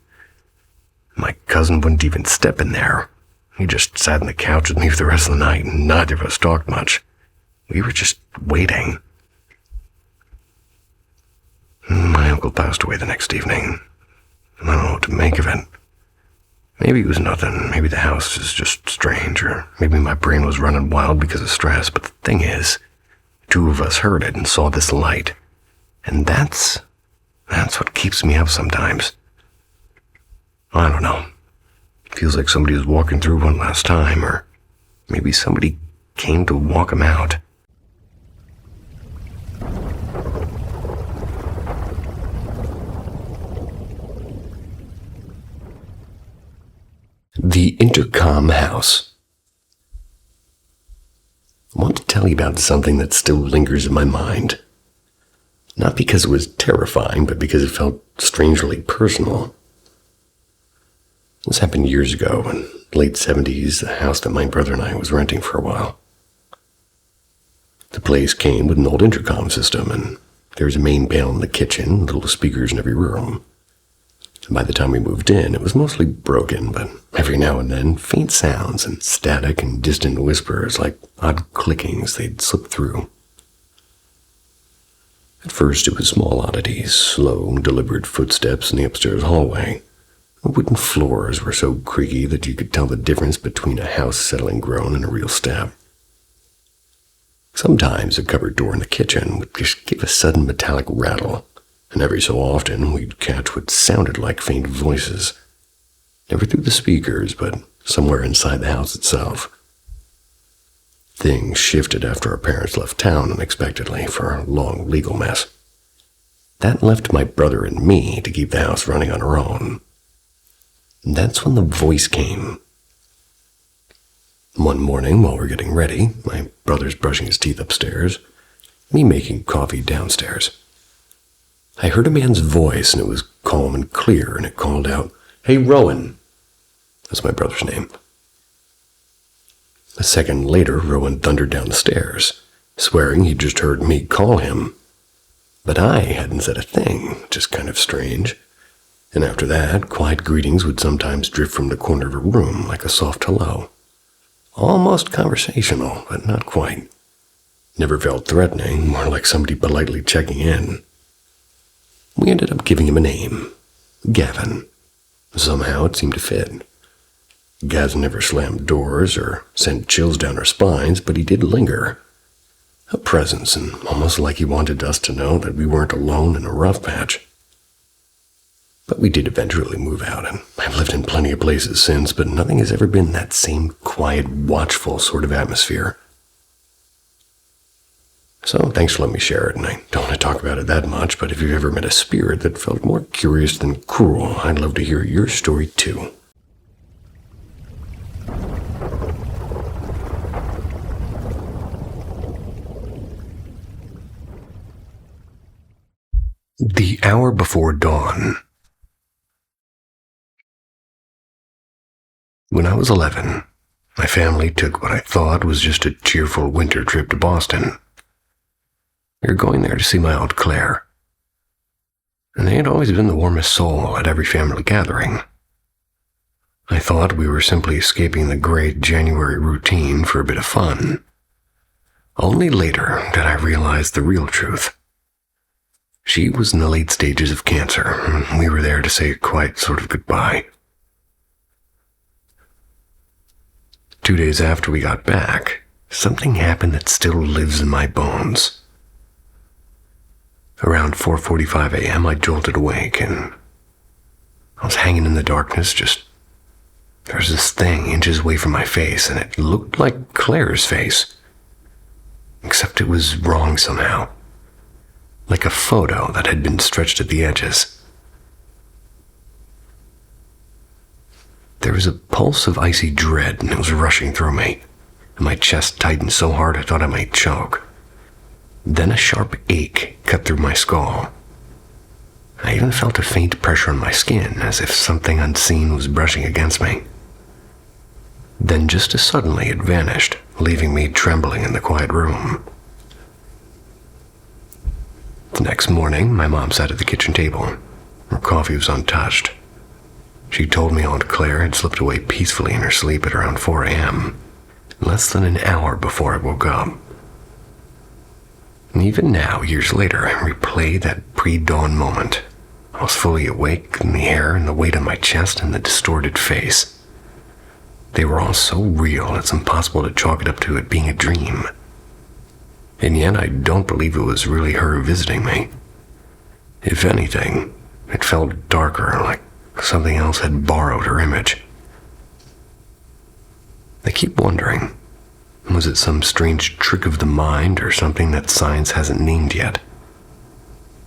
My cousin wouldn't even step in there. He just sat on the couch with me for the rest of the night, and neither of us talked much. We were just waiting. My uncle passed away the next evening. I don't know what to make of it. Maybe it was nothing. Maybe the house is just strange, or maybe my brain was running wild because of stress. But the thing is, 2 of us heard it and saw this light. And that's what keeps me up sometimes. I don't know. Feels like somebody was walking through one last time, or maybe somebody came to walk him out. The Intercom House. I want to tell you about something that still lingers in my mind. Not because it was terrifying, but because it felt strangely personal. This happened years ago, in the late 70s, the house that my brother and I was renting for a while. The place came with an old intercom system, and there was a main panel in the kitchen, little speakers in every room. By the time we moved in, it was mostly broken, but every now and then, faint sounds and static and distant whispers like odd clickings they'd slip through. At first, it was small oddities, slow, deliberate footsteps in the upstairs hallway. The wooden floors were so creaky that you could tell the difference between a house-settling groan and a real step. Sometimes a cupboard door in the kitchen would just give a sudden metallic rattle, and every so often we'd catch what sounded like faint voices. Never through the speakers, but somewhere inside the house itself. Things shifted after our parents left town unexpectedly for a long legal mess. That left my brother and me to keep the house running on our own. And that's when the voice came. One morning, while we're getting ready, my brother's brushing his teeth upstairs, me making coffee downstairs. I heard a man's voice, and it was calm and clear, and it called out, "Hey, Rowan." That's my brother's name. A second later, Rowan thundered down the stairs, swearing he'd just heard me call him. But I hadn't said a thing, which is kind of strange. And after that, quiet greetings would sometimes drift from the corner of a room like a soft hello. Almost conversational, but not quite. Never felt threatening, more like somebody politely checking in. We ended up giving him a name, Gavin. Somehow it seemed to fit. Gaz never slammed doors or sent chills down our spines, but he did linger. A presence, and almost like he wanted us to know that we weren't alone in a rough patch. But we did eventually move out, and I've lived in plenty of places since, but nothing has ever been that same quiet, watchful sort of atmosphere. So thanks for letting me share it, and I don't want to talk about it that much, but if you've ever met a spirit that felt more curious than cruel, I'd love to hear your story too. The hour before dawn. When I was 11, my family took what I thought was just a cheerful winter trip to Boston. We were going there to see my Aunt Claire, and they had always been the warmest soul at every family gathering. I thought we were simply escaping the great January routine for a bit of fun. Only later did I realize the real truth. She was in the late stages of cancer, and we were there to say a quiet sort of goodbye. 2 days after we got back, something happened that still lives in my bones. Around 4:45 a.m., I jolted awake, and I was hanging in the darkness, there was this thing inches away from my face, and it looked like Claire's face. Except it was wrong somehow. Like a photo that had been stretched at the edges. There was a pulse of icy dread, and it was rushing through me, and my chest tightened so hard I thought I might choke. Then a sharp ache cut through my skull. I even felt a faint pressure on my skin, as if something unseen was brushing against me. Then just as suddenly it vanished, leaving me trembling in the quiet room. The next morning, my mom sat at the kitchen table. Her coffee was untouched. She told me Aunt Claire had slipped away peacefully in her sleep at around 4 a.m., less than an hour before I woke up. And even now, years later, I replay that pre-dawn moment. I was fully awake, and the air and the weight on my chest and the distorted face. They were all so real, it's impossible to chalk it up to it being a dream. And yet I don't believe it was really her visiting me. If anything, it felt darker, like something else had borrowed her image. I keep wondering, was it some strange trick of the mind or something that science hasn't named yet?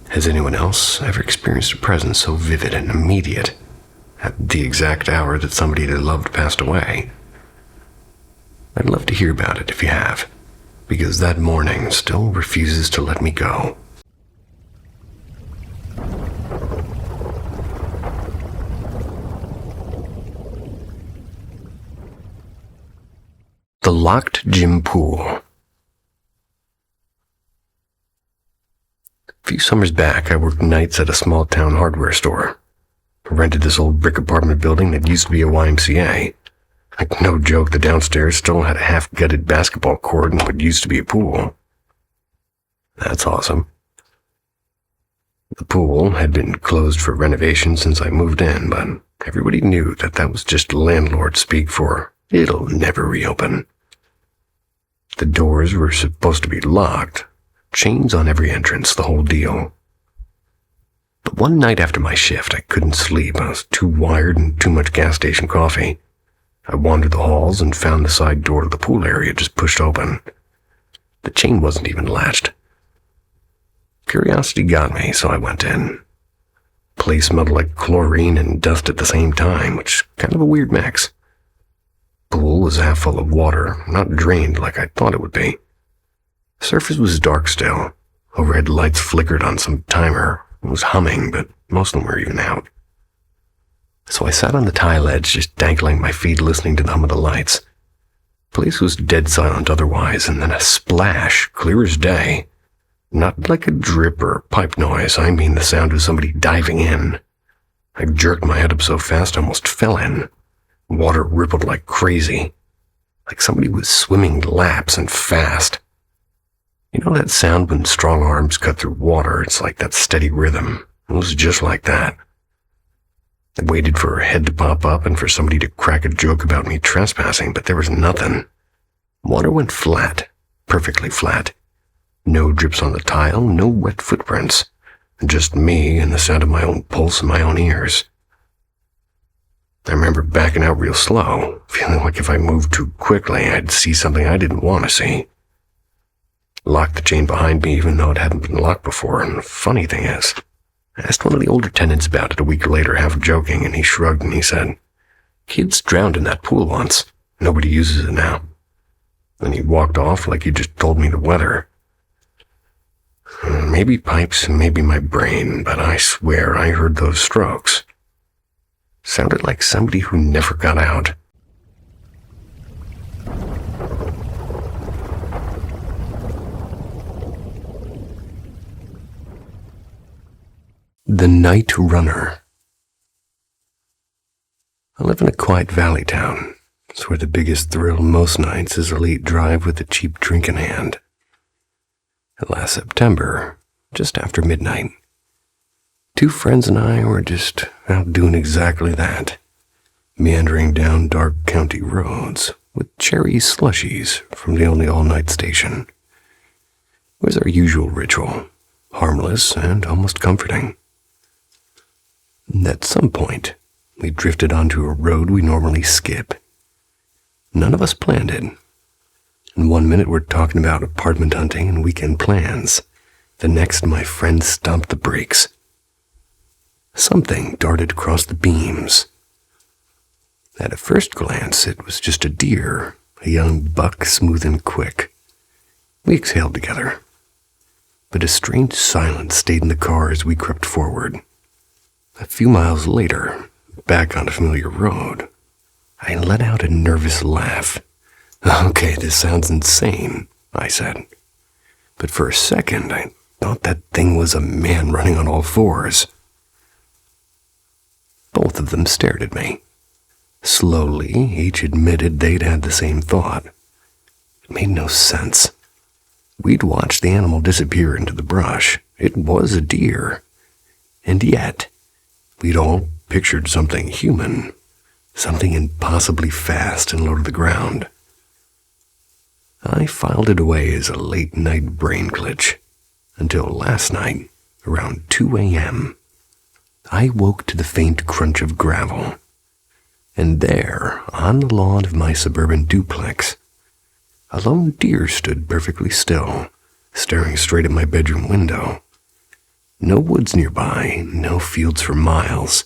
Has anyone else ever experienced a presence so vivid and immediate at the exact hour that somebody they loved passed away? I'd love to hear about it if you have, because that morning still refuses to let me go. The locked gym pool. A few summers back, I worked nights at a small-town hardware store. I rented this old brick apartment building that used to be a YMCA. Like, no joke, the downstairs still had a half-gutted basketball court and what used to be a pool. That's awesome. The pool had been closed for renovation since I moved in, but everybody knew that that was just landlord speak for it'll never reopen. The doors were supposed to be locked, chains on every entrance, the whole deal. But one night after my shift, I couldn't sleep. I was too wired and too much gas station coffee. I wandered the halls and found the side door to the pool area just pushed open. The chain wasn't even latched. Curiosity got me, so I went in. The place smelled like chlorine and dust at the same time, which is kind of a weird mix. The pool was half full of water, not drained like I thought it would be. The surface was dark still. Overhead lights flickered on some timer. It was humming, but most of them were even out. So I sat on the tile edge, just dangling my feet, listening to the hum of the lights. The place was dead silent otherwise, and then a splash, clear as day. Not like a drip or pipe noise, I mean the sound of somebody diving in. I jerked my head up so fast I almost fell in. Water rippled like crazy, like somebody was swimming laps and fast. You know that sound when strong arms cut through water? It's like that steady rhythm. It was just like that. I waited for her head to pop up and for somebody to crack a joke about me trespassing, but there was nothing. Water went flat, perfectly flat. No drips on the tile, no wet footprints. Just me and the sound of my own pulse in my own ears. I remember backing out real slow, feeling like if I moved too quickly, I'd see something I didn't want to see. Locked the chain behind me even though it hadn't been locked before, and the funny thing is, I asked one of the older tenants about it a week later, half joking, and he shrugged and he said, "Kids drowned in that pool once. Nobody uses it now." Then he walked off like he just told me the weather. Maybe pipes, maybe my brain, but I swear I heard those strokes. Sounded like somebody who never got out. The Night Runner. I live in a quiet valley town. It's where the biggest thrill most nights is a late drive with a cheap drink in hand. Last September, just after midnight, two friends and I were just out doing exactly that, meandering down dark county roads with cherry slushies from the only all-night station. It was our usual ritual, harmless and almost comforting. And at some point, we drifted onto a road we normally skip. None of us planned it. And 1 minute we're talking about apartment hunting and weekend plans. The next, my friend stomped the brakes. Something darted across the beams. At a first glance, it was just a deer, a young buck, smooth and quick. We exhaled together. But a strange silence stayed in the car as we crept forward. A few miles later, back on a familiar road, I let out a nervous laugh. "Okay, this sounds insane," I said. But for a second, I thought that thing was a man running on all fours. Both of them stared at me. Slowly, each admitted they'd had the same thought. It made no sense. We'd watched the animal disappear into the brush. It was a deer. And yet, we'd all pictured something human, something impossibly fast and low to the ground. I filed it away as a late-night brain glitch, until last night, around 2 a.m., I woke to the faint crunch of gravel. And there, on the lawn of my suburban duplex, a lone deer stood perfectly still, staring straight at my bedroom window. No woods nearby, no fields for miles,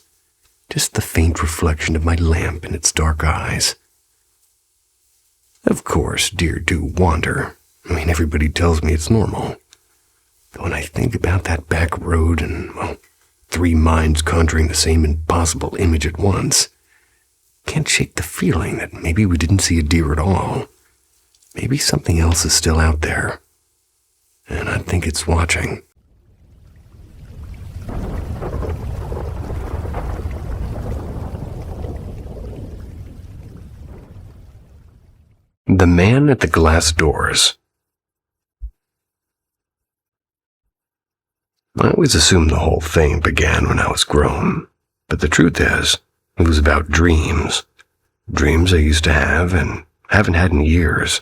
just the faint reflection of my lamp in its dark eyes. Of course, deer do wander. I mean, everybody tells me it's normal. But when I think about that back road and, well, 3 minds conjuring the same impossible image at once, can't shake the feeling that maybe we didn't see a deer at all. Maybe something else is still out there. And I think it's watching. The Man at the Glass Doors. I always assumed the whole thing began when I was grown, but the truth is, it was about dreams. Dreams I used to have and haven't had in years.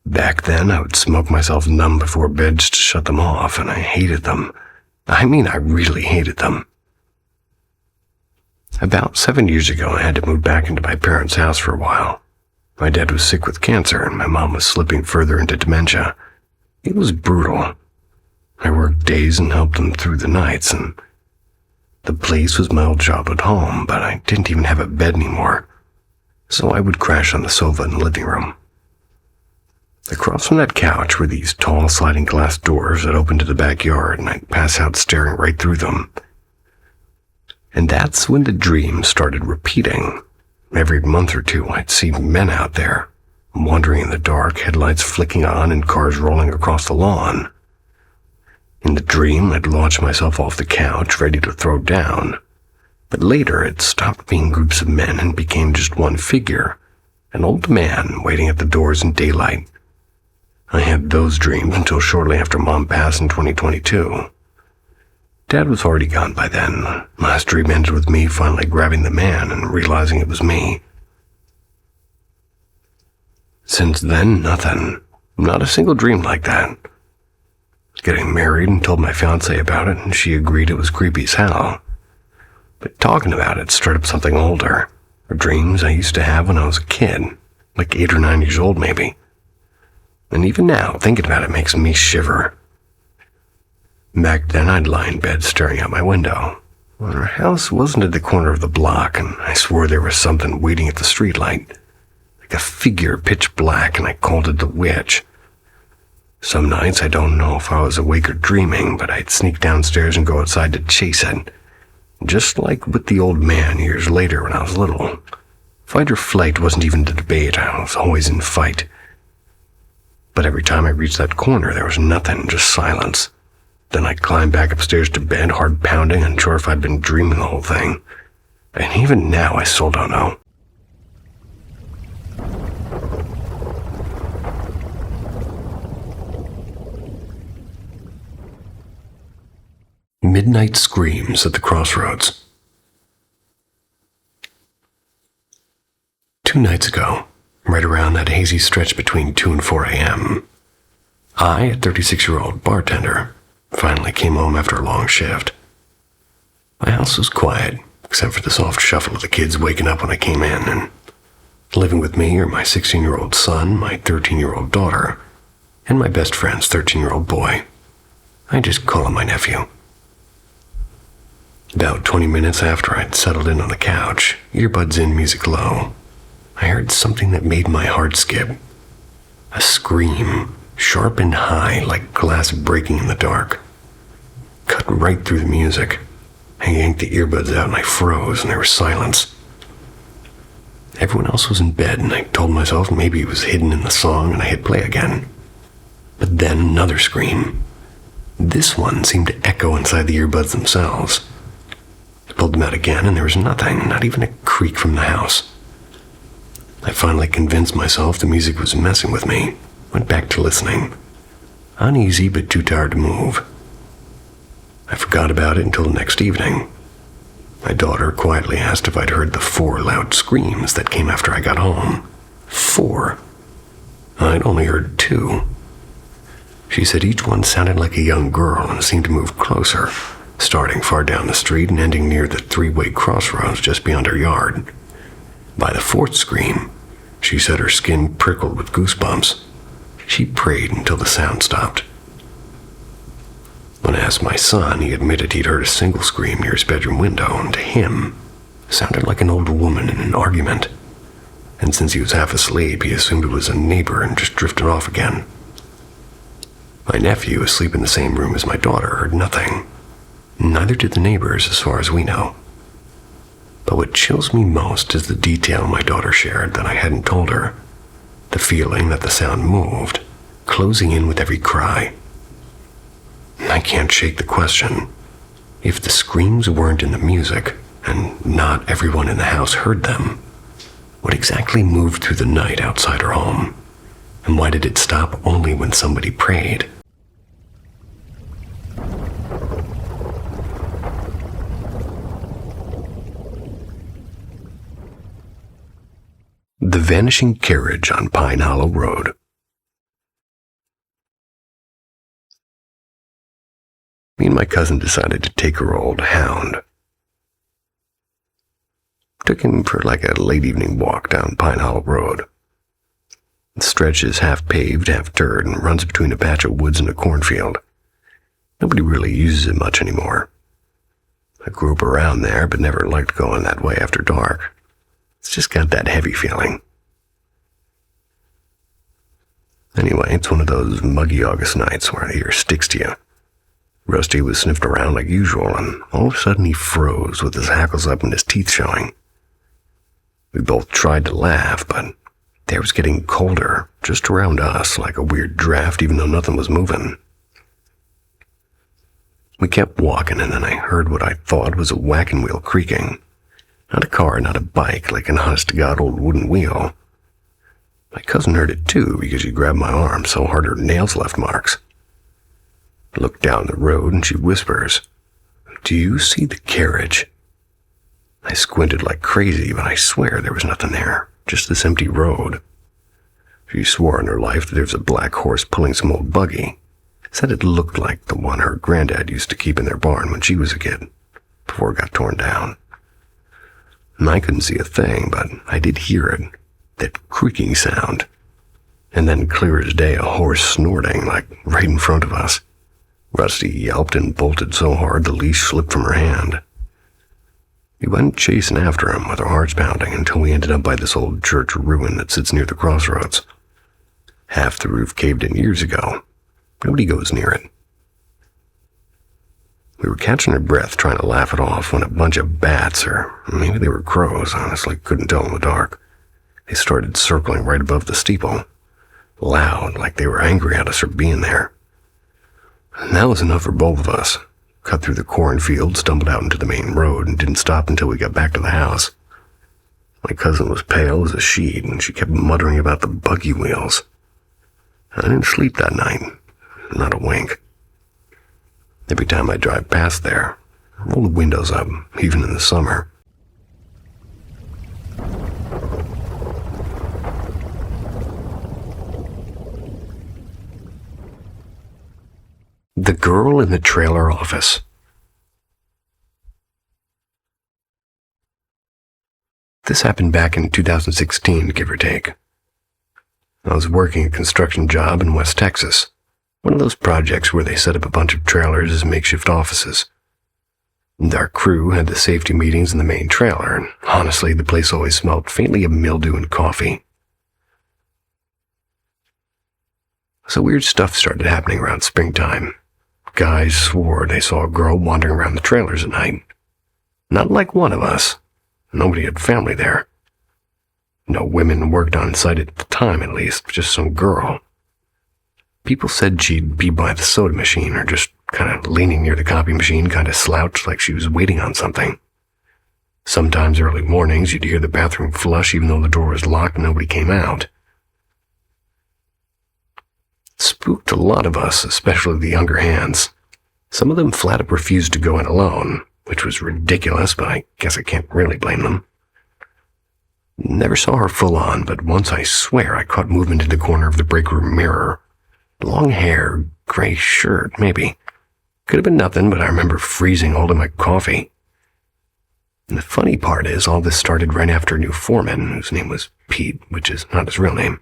Back then, I would smoke myself numb before bed just to shut them off, and I hated them. I mean, I really hated them. About 7 years ago, I had to move back into my parents' house for a while. My dad was sick with cancer, and my mom was slipping further into dementia. It was brutal. I worked days and helped them through the nights, and the place was my old childhood home, but I didn't even have a bed anymore, so I would crash on the sofa in the living room. Across from that couch were these tall sliding glass doors that opened to the backyard, and I'd pass out staring right through them. And that's when the dream started repeating. Every month or two, I'd see men out there, wandering in the dark, headlights flicking on and cars rolling across the lawn. In the dream, I'd launch myself off the couch, ready to throw down. But later, it stopped being groups of men and became just one figure, an old man waiting at the doors in daylight. I had those dreams until shortly after Mom passed in 2022. Dad was already gone by then. Last dream ended with me finally grabbing the man and realizing it was me. Since then, nothing. Not a single dream like that. Getting married and told my fiancée about it, and she agreed it was creepy as hell. But talking about it stirred up something older, or dreams I used to have when I was a kid, like 8 or 9 years old maybe. And even now, thinking about it makes me shiver. Back then, I'd lie in bed staring out my window. Our house wasn't at the corner of the block, and I swore there was something waiting at the streetlight, like a figure pitch black, and I called it the witch. Some nights I don't know if I was awake or dreaming, but I'd sneak downstairs and go outside to chase it. Just like with the old man years later when I was little. Fight or flight wasn't even the debate, I was always in fight. But every time I reached that corner, there was nothing, just silence. Then I'd climb back upstairs to bed, hard pounding, unsure if I'd been dreaming the whole thing. And even now, I still don't know. Midnight screams at the crossroads. 2 nights ago, right around that hazy stretch between 2 and 4 a.m., I, a 36-year-old bartender, finally came home after a long shift. My house was quiet, except for the soft shuffle of the kids waking up when I came in, and living with me are my 16-year-old son, my 13-year-old daughter, and my best friend's 13-year-old boy. I just call him my nephew. About 20 minutes after I'd settled in on the couch, earbuds in, music low, I heard something that made my heart skip. A scream, sharp and high, like glass breaking in the dark. Cut right through the music. I yanked the earbuds out and I froze, and there was silence. Everyone else was in bed, and I told myself maybe it was hidden in the song, and I hit play again. But then another scream. This one seemed to echo inside the earbuds themselves. I pulled them out again, and there was nothing, not even a creak from the house. I finally convinced myself the music was messing with me. Went back to listening. Uneasy, but too tired to move. I forgot about it until the next evening. My daughter quietly asked if I'd heard the 4 loud screams that came after I got home. 4. I'd only heard 2. She said each one sounded like a young girl and seemed to move closer, starting far down the street and ending near the 3-way crossroads just beyond her yard. By the 4th scream, she said her skin prickled with goosebumps. She prayed until the sound stopped. When I asked my son, he admitted he'd heard a single scream near his bedroom window, and to him, it sounded like an old woman in an argument. And since he was half asleep, he assumed it was a neighbor and just drifted off again. My nephew, asleep in the same room as my daughter, heard nothing. Neither did the neighbors, as far as we know. But what chills me most is the detail my daughter shared that I hadn't told her. The feeling that the sound moved, closing in with every cry. I can't shake the question. If the screams weren't in the music, and not everyone in the house heard them, what exactly moved through the night outside her home? And why did it stop only when somebody prayed? The Vanishing Carriage on Pine Hollow Road. Me and my cousin decided to take her old hound. Took him for like a late evening walk down Pine Hollow Road. The stretch is half paved, half dirt, and runs between a patch of woods and a cornfield. Nobody really uses it much anymore. I grew up around there, but never liked going that way after dark. It's just got that heavy feeling. Anyway, it's one of those muggy August nights where the air sticks to you. Rusty was sniffing around like usual, and all of a sudden he froze with his hackles up and his teeth showing. We both tried to laugh, but the air was getting colder just around us, like a weird draft, even though nothing was moving. We kept walking, and then I heard what I thought was a wagon wheel creaking. Not a car, not a bike, like an honest-to-God old wooden wheel. My cousin heard it too, because she grabbed my arm so hard her nails left marks. I looked down the road, and she whispers, "Do you see the carriage?" I squinted like crazy, but I swear there was nothing there, just this empty road. She swore on her life that there was a black horse pulling some old buggy. Said it looked like the one her granddad used to keep in their barn when she was a kid, before it got torn down. And I couldn't see a thing, but I did hear it, that creaking sound. And then clear as day, a horse snorting, like right in front of us. Rusty yelped and bolted so hard the leash slipped from her hand. We went chasing after him with our hearts pounding until we ended up by this old church ruin that sits near the crossroads. Half the roof caved in years ago. Nobody goes near it. We were catching our breath trying to laugh it off when a bunch of bats, or maybe they were crows, honestly couldn't tell in the dark. They started circling right above the steeple, loud, like they were angry at us for being there. And that was enough for both of us. Cut through the cornfield, stumbled out into the main road, and didn't stop until we got back to the house. My cousin was pale as a sheet, and she kept muttering about the buggy wheels. I didn't sleep that night. Not a wink. Every time I drive past there, I roll the windows up, even in the summer. The girl in the trailer office. This happened back in 2016, give or take. I was working a construction job in West Texas. One of those projects where they set up a bunch of trailers as makeshift offices. And our crew had the safety meetings in the main trailer, and honestly, the place always smelled faintly of mildew and coffee. So weird stuff started happening around springtime. Guys swore they saw a girl wandering around the trailers at night. Not like one of us. Nobody had family there. No women worked on site at the time, at least, just some girl. People said she'd be by the soda machine or just kind of leaning near the copy machine, kind of slouched like she was waiting on something. Sometimes early mornings you'd hear the bathroom flush even though the door was locked and nobody came out. It spooked a lot of us, especially the younger hands. Some of them flat up refused to go in alone, which was ridiculous, but I guess I can't really blame them. Never saw her full on, but once I swear I caught movement in the corner of the break room mirror. Long hair, gray shirt, maybe. Could have been nothing, but I remember freezing holding my coffee. And the funny part is, all this started right after a new foreman, whose name was Pete, which is not his real name,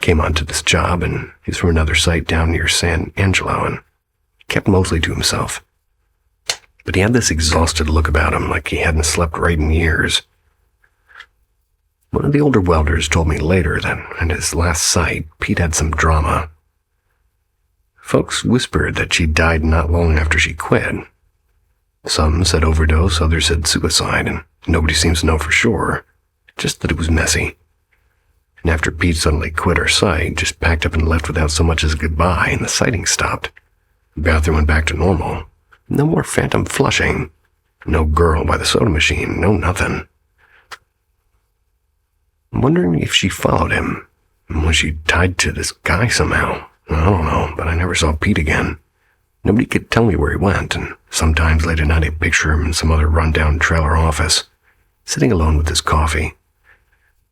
came onto this job, and he's from another site down near San Angelo, and kept mostly to himself. But he had this exhausted look about him, like he hadn't slept right in years. One of the older welders told me later that at his last site, Pete had some drama. Folks whispered that she died not long after she quit. Some said overdose, others said suicide, and nobody seems to know for sure, just that it was messy. And after Pete suddenly quit our site, just packed up and left without so much as a goodbye, and the sighting stopped. The bathroom went back to normal. No more phantom flushing. No girl by the soda machine, no nothing. I'm wondering if she followed him. Was she tied to this guy somehow? I don't know, but I never saw Pete again. Nobody could tell me where he went, and sometimes late at night I picture him in some other rundown trailer office, sitting alone with his coffee.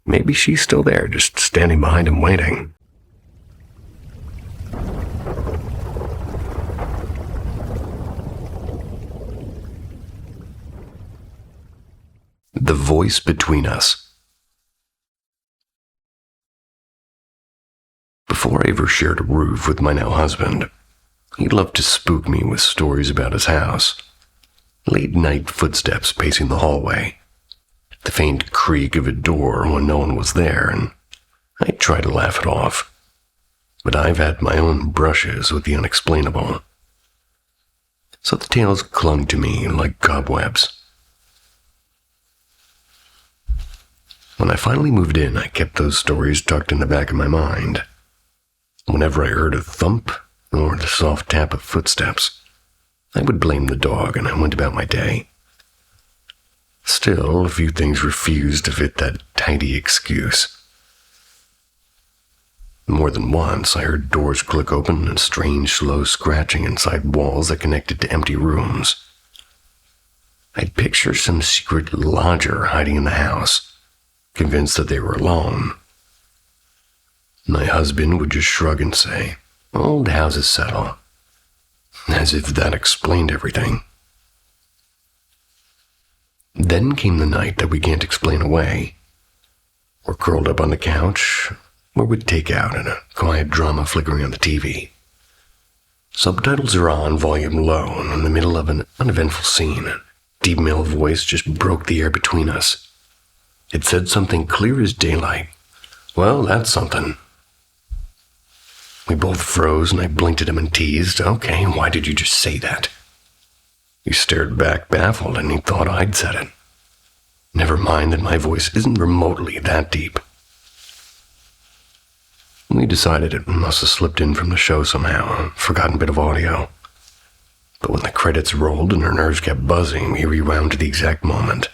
Maybe she's still there, just standing behind him waiting. The voice between us. Before I ever shared a roof with my now husband, he loved to spook me with stories about his house. Late-night footsteps pacing the hallway, the faint creak of a door when no one was there, and I try to laugh it off. But I've had my own brushes with the unexplainable. So the tales clung to me like cobwebs. When I finally moved in, I kept those stories tucked in the back of my mind. Whenever I heard a thump or the soft tap of footsteps, I would blame the dog and I went about my day. Still, a few things refused to fit that tidy excuse. More than once, I heard doors click open and strange, slow scratching inside walls that connected to empty rooms. I'd picture some secret lodger hiding in the house, convinced that they were alone. My husband would just shrug and say, "Old houses settle," as if that explained everything. Then came the night that we can't explain away. We're curled up on the couch, or with takeout and a quiet drama flickering on the TV. Subtitles are on, volume low, and in the middle of an uneventful scene, a deep male voice just broke the air between us. It said something clear as daylight. "Well, that's something." We both froze, and I blinked at him and teased, "Okay, why did you just say that?" He stared back, baffled, and he thought I'd said it. Never mind that my voice isn't remotely that deep. We decided it must have slipped in from the show somehow, a forgotten bit of audio. But when the credits rolled and our nerves kept buzzing, we rewound to the exact moment.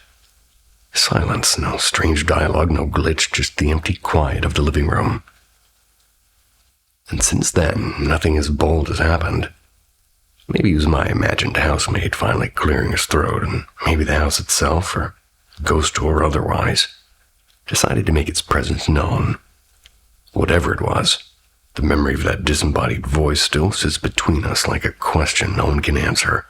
Silence, no strange dialogue, no glitch, just the empty quiet of the living room. And since then, nothing as bold has happened. Maybe it was my imagined housemate finally clearing his throat, and maybe the house itself, or ghost or otherwise, decided to make its presence known. Whatever it was, the memory of that disembodied voice still sits between us like a question no one can answer.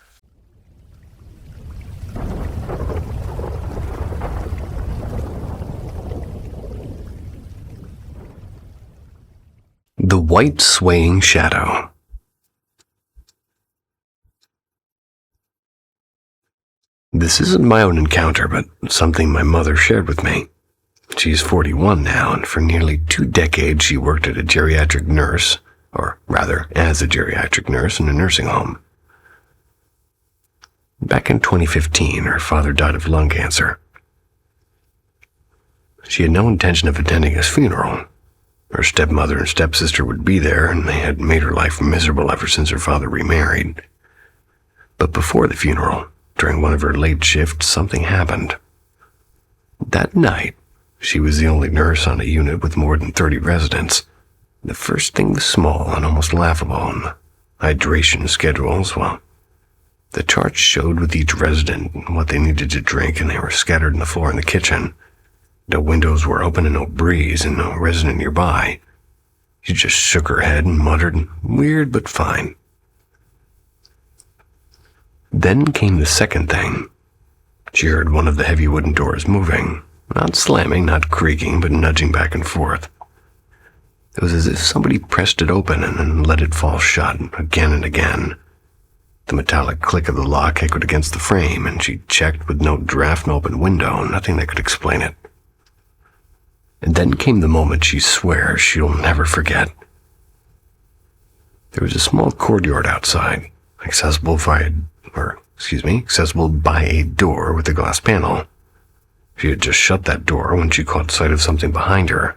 The White Swaying Shadow. This isn't my own encounter, but something my mother shared with me. She's 41 now, and for nearly 2 decades she worked as a geriatric nurse in a nursing home. Back in 2015, her father died of lung cancer. She had no intention of attending his funeral. Her stepmother and stepsister would be there, and they had made her life miserable ever since her father remarried. But before the funeral, during one of her late shifts, something happened. That night, she was the only nurse on a unit with more than 30 residents. The first thing was small and almost laughable, and the hydration schedules, well, the charts showed with each resident what they needed to drink, and they were scattered on the floor in the kitchen. No windows were open and no breeze, and no resident nearby. She just shook her head and muttered, "Weird, but fine." Then came the second thing. She heard one of the heavy wooden doors moving. Not slamming, not creaking, but nudging back and forth. It was as if somebody pressed it open and then let it fall shut again and again. The metallic click of the lock echoed against the frame, and she checked with no draft, no open window, nothing that could explain it. And then came the moment she swears she'll never forget. There was a small courtyard outside, accessible by a door with a glass panel. She had just shut that door when she caught sight of something behind her.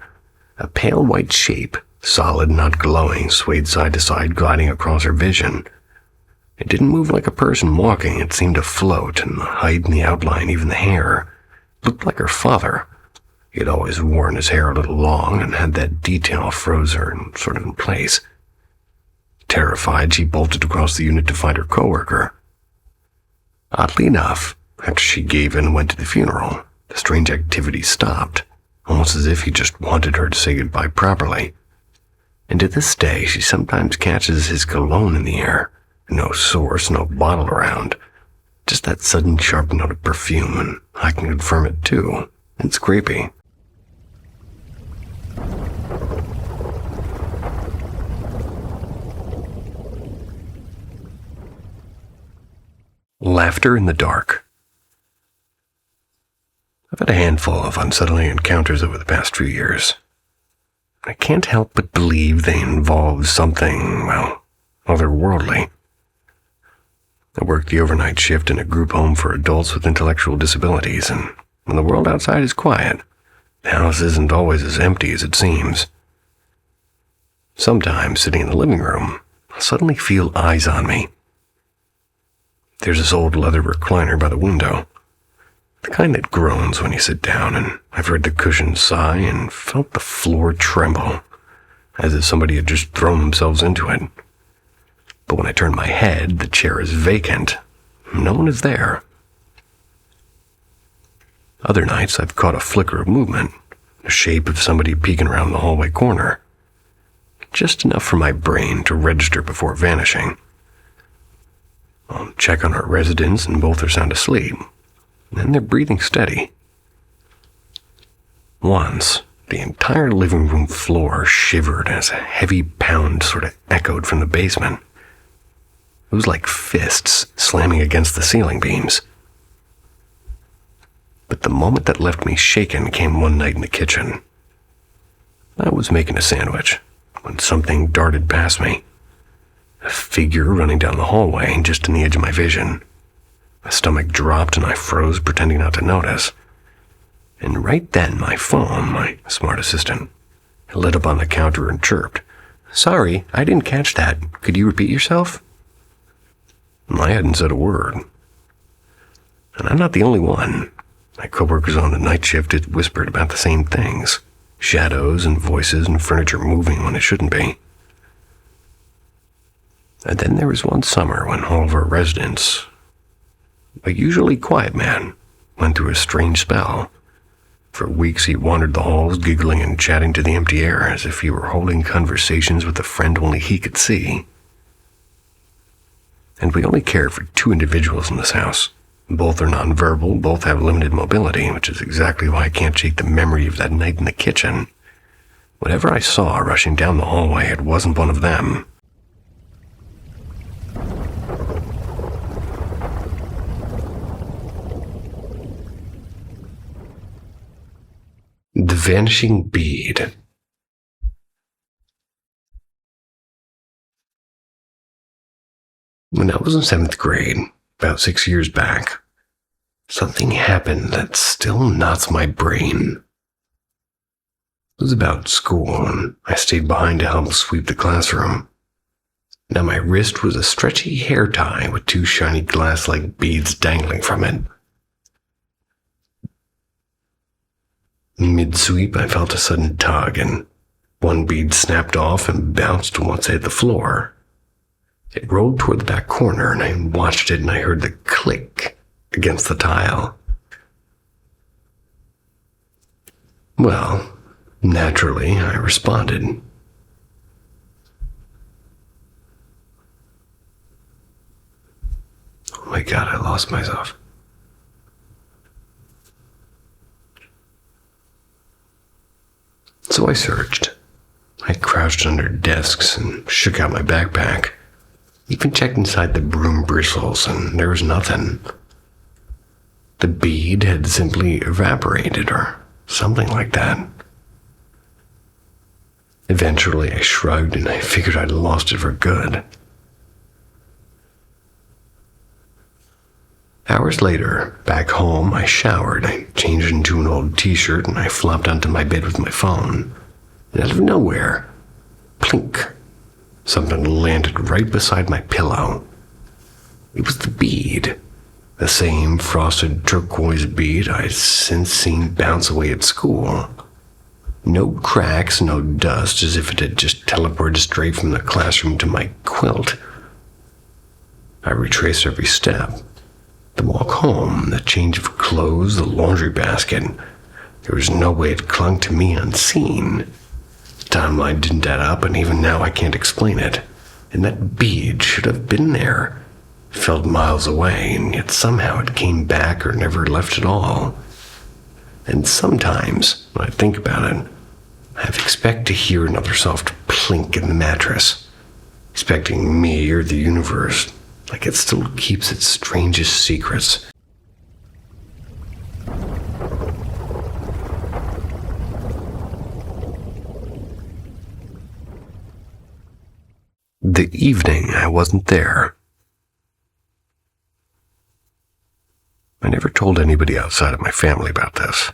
A pale white shape, solid, not glowing, swayed side to side, gliding across her vision. It didn't move like a person walking. It seemed to float, and the height and the outline, even the hair, looked like her father. He had always worn his hair a little long and had that detail froze her sort of in place. Terrified, she bolted across the unit to find her coworker. Oddly enough, after she gave in and went to the funeral, the strange activity stopped, almost as if he just wanted her to say goodbye properly. And to this day, she sometimes catches his cologne in the air. No source, no bottle around. Just that sudden sharp note of perfume, and I can confirm it too. It's creepy. Laughter in the dark. I've had a handful of unsettling encounters over the past few years. I can't help but believe they involve something, well, otherworldly. I worked the overnight shift in a group home for adults with intellectual disabilities, and when the world outside is quiet, the house isn't always as empty as it seems. Sometimes, sitting in the living room, I'll suddenly feel eyes on me. There's this old leather recliner by the window, the kind that groans when you sit down, and I've heard the cushions sigh and felt the floor tremble, as if somebody had just thrown themselves into it. But when I turn my head, the chair is vacant. No one is there. Other nights, I've caught a flicker of movement, the shape of somebody peeking around the hallway corner, just enough for my brain to register before vanishing. I'll check on our residents, and both are sound asleep. And they're breathing steady. Once, the entire living room floor shivered as a heavy pound sort of echoed from the basement. It was like fists slamming against the ceiling beams. But the moment that left me shaken came one night in the kitchen. I was making a sandwich when something darted past me. A figure running down the hallway just in the edge of my vision. My stomach dropped and I froze, pretending not to notice. And right then my phone, my smart assistant, lit up on the counter and chirped, "Sorry, I didn't catch that. Could you repeat yourself?" I hadn't said a word. And I'm not the only one. My coworkers on the night shift had whispered about the same things. Shadows and voices and furniture moving when it shouldn't be. And then there was one summer when all of our residents, a usually quiet man, went through a strange spell. For weeks he wandered the halls, giggling and chatting to the empty air as if he were holding conversations with a friend only he could see. And we only care for 2 individuals in this house. Both are nonverbal, both have limited mobility, which is exactly why I can't shake the memory of that night in the kitchen. Whatever I saw rushing down the hallway, it wasn't one of them. The Vanishing Bead. When I was in 7th grade, about 6 years back, something happened that still knots my brain. It was about school, and I stayed behind to help sweep the classroom. Now my wrist was a stretchy hair tie with 2 shiny glass-like beads dangling from it. Mid-sweep, I felt a sudden tug, and one bead snapped off and bounced once it hit the floor. It rolled toward the back corner, and I watched it, and I heard the click against the tile. Well, naturally, I responded. Oh my God, I lost myself. So I searched. I crouched under desks and shook out my backpack. Even checked inside the broom bristles, and there was nothing. The bead had simply evaporated, or something like that. Eventually, I shrugged, and I figured I'd lost it for good. Hours later, back home, I showered. I changed into an old t-shirt, and I flopped onto my bed with my phone. And out of nowhere, plink, something landed right beside my pillow. It was the bead. The same frosted turquoise bead I'd since seen bounce away at school. No cracks, no dust, as if it had just teleported straight from the classroom to my quilt. I retraced every step. The walk home, the change of clothes, the laundry basket. There was no way it clung to me unseen. The timeline didn't add up, and even now I can't explain it. And that bead should have been there. It felt miles away, and yet somehow it came back or never left at all. And sometimes, when I think about it, I expect to hear another soft plink in the mattress, expecting me or the universe, like it still keeps its strangest secrets. The evening I wasn't there, I never told anybody outside of my family about this,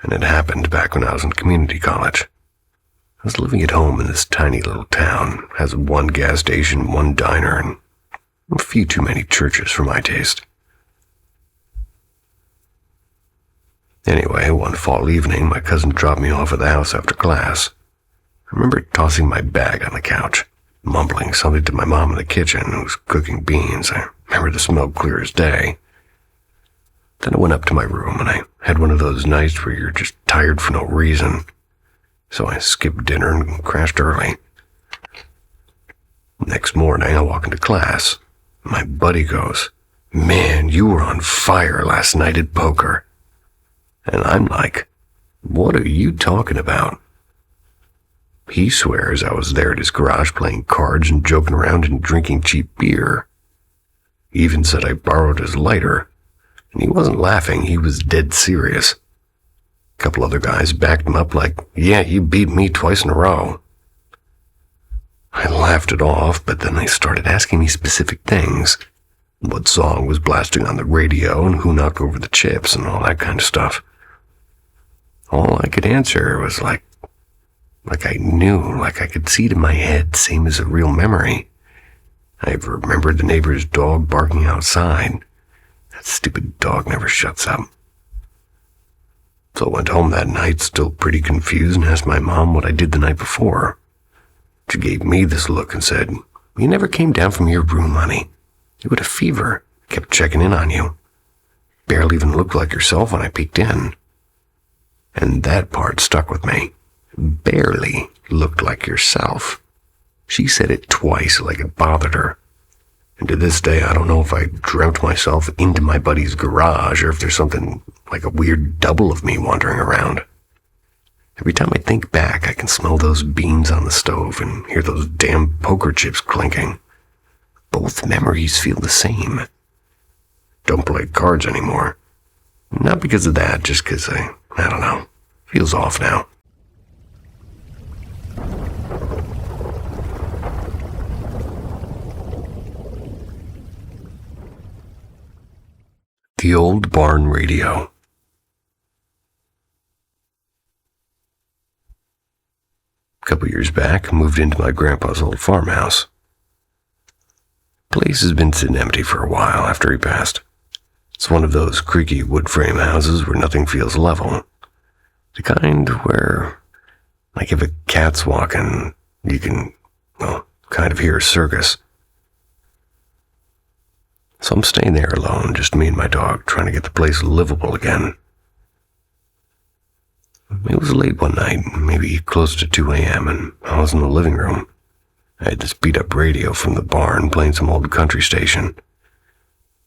and it happened back when I was in community college. I was living at home in this tiny little town, has one gas station, one diner, and a few too many churches for my taste. Anyway, one fall evening, my cousin dropped me off at the house after class. I remember tossing my bag on the couch, mumbling something to my mom in the kitchen who was cooking beans. I remember the smell clear as day. Then I went up to my room, and I had one of those nights where you're just tired for no reason. So I skipped dinner and crashed early. Next morning, I walk into class. My buddy goes, "Man, you were on fire last night at poker." And I'm like, "What are you talking about?" He swears I was there at his garage playing cards and joking around and drinking cheap beer. He even said I borrowed his lighter. And he wasn't laughing, he was dead serious. A couple other guys backed him up like, "Yeah, you beat me twice in a row." I laughed it off, but then they started asking me specific things. What song was blasting on the radio and who knocked over the chips and all that kind of stuff. All I could answer was like I knew, like I could see it in my head, same as a real memory. I remembered the neighbor's dog barking outside. That stupid dog never shuts up. So I went home that night, still pretty confused, and asked my mom what I did the night before. She gave me this look and said, "You never came down from your room, honey. You had a fever. Kept checking in on you. Barely even looked like yourself when I peeked in." And that part stuck with me. Barely looked like yourself. She said it twice like it bothered her. And to this day, I don't know if I dreamt myself into my buddy's garage or if there's something like a weird double of me wandering around. Every time I think back, I can smell those beans on the stove and hear those damn poker chips clinking. Both memories feel the same. Don't play cards anymore. Not because of that, just because I don't know. Feels off now. The old barn radio. A couple years back, moved into my grandpa's old farmhouse. The place has been sitting empty for a while after he passed. It's one of those creaky wood frame houses where nothing feels level. The kind where, like if a cat's walking, you can, kind of hear a circus. So I'm staying there alone, just me and my dog, trying to get the place livable again. It was late one night, maybe close to 2 a.m., and I was in the living room. I had this beat-up radio from the barn playing some old country station.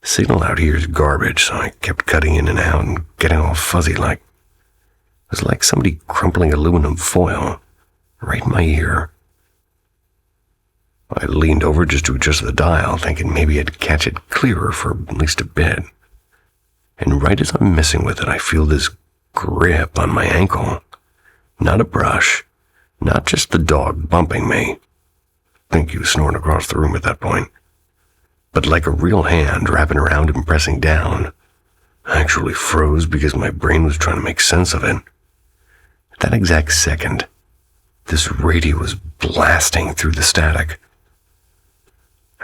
The signal out here is garbage, so I kept cutting in and out and getting all fuzzy like. It was like somebody crumpling aluminum foil right in my ear. I leaned over just to adjust the dial, thinking maybe I'd catch it clearer for at least a bit. And right as I'm messing with it, I feel this grip on my ankle. Not a brush, not just the dog bumping me. I think he was snoring across the room at that point. But like a real hand wrapping around and pressing down. I actually froze because my brain was trying to make sense of it. At that exact second, this radio was blasting through the static.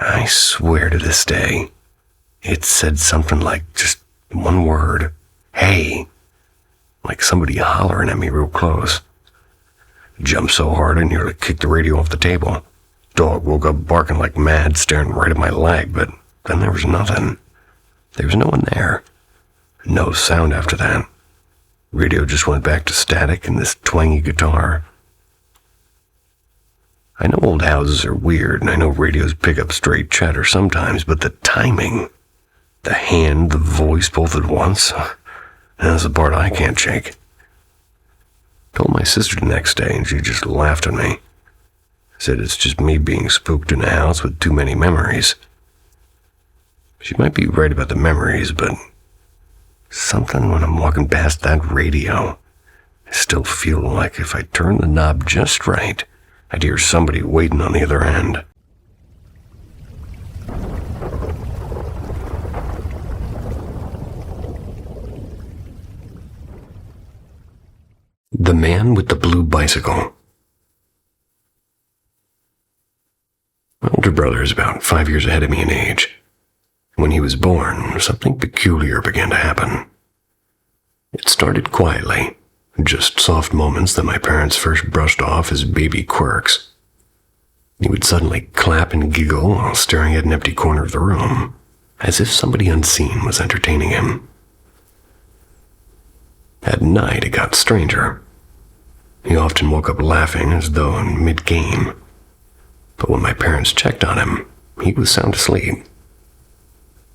I swear to this day, it said something like just one word, "Hey," like somebody hollering at me real close. I jumped so hard I nearly kicked the radio off the table. Dog woke up barking like mad, staring right at my leg, but then there was nothing. There was no one there. No sound after that. Radio just went back to static and this twangy guitar. I know old houses are weird, and I know radios pick up straight chatter sometimes, but the timing, the hand, the voice, both at once, that's the part I can't shake. Told my sister the next day, and she just laughed at me. Said it's just me being spooked in a house with too many memories. She might be right about the memories, but something when I'm walking past that radio, I still feel like if I turn the knob just right, I'd hear somebody waiting on the other end. The Man with the Blue Bicycle. My older brother is about 5 years ahead of me in age. When he was born, something peculiar began to happen. It started quietly, just soft moments that my parents first brushed off as baby quirks. He would suddenly clap and giggle while staring at an empty corner of the room, as if somebody unseen was entertaining him. At night, it got stranger. He often woke up laughing as though in mid-game. But when my parents checked on him, he was sound asleep.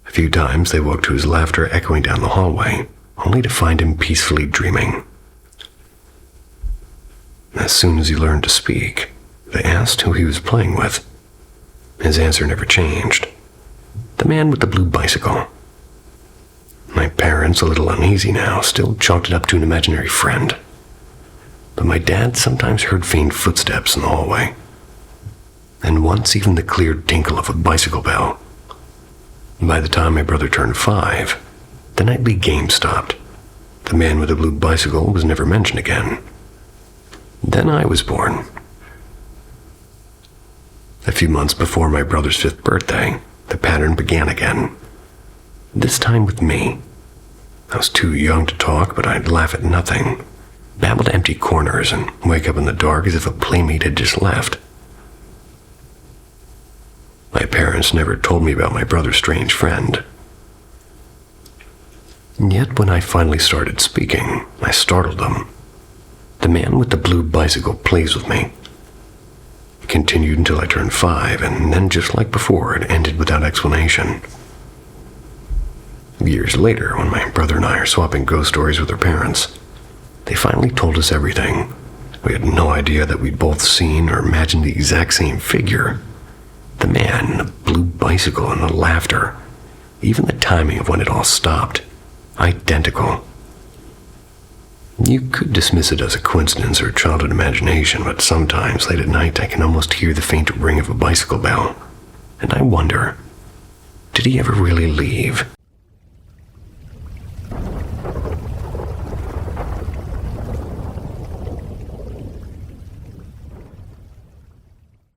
A few times they woke to his laughter echoing down the hallway, only to find him peacefully dreaming. As soon as he learned to speak, they asked who he was playing with. His answer never changed. The Man with the Blue Bicycle. My parents, a little uneasy now, still chalked it up to an imaginary friend. But my dad sometimes heard faint footsteps in the hallway, and once even the clear tinkle of a bicycle bell. By the time my brother turned 5, the nightly game stopped. The Man with the Blue Bicycle was never mentioned again. Then I was born. A few months before my brother's 5th birthday, the pattern began again. This time with me. I was too young to talk, but I'd laugh at nothing, babble to empty corners, and wake up in the dark as if a playmate had just left. My parents never told me about my brother's strange friend. Yet when I finally started speaking, I startled them. The Man with the Blue Bicycle plays with me. It continued until I turned 5, and then just like before, it ended without explanation. Years later, when my brother and I are swapping ghost stories with our parents, they finally told us everything. We had no idea that we'd both seen or imagined the exact same figure. The man, the blue bicycle, and the laughter. Even the timing of when it all stopped. Identical. You could dismiss it as a coincidence or childhood imagination, but sometimes late at night I can almost hear the faint ring of a bicycle bell. And I wonder, did he ever really leave?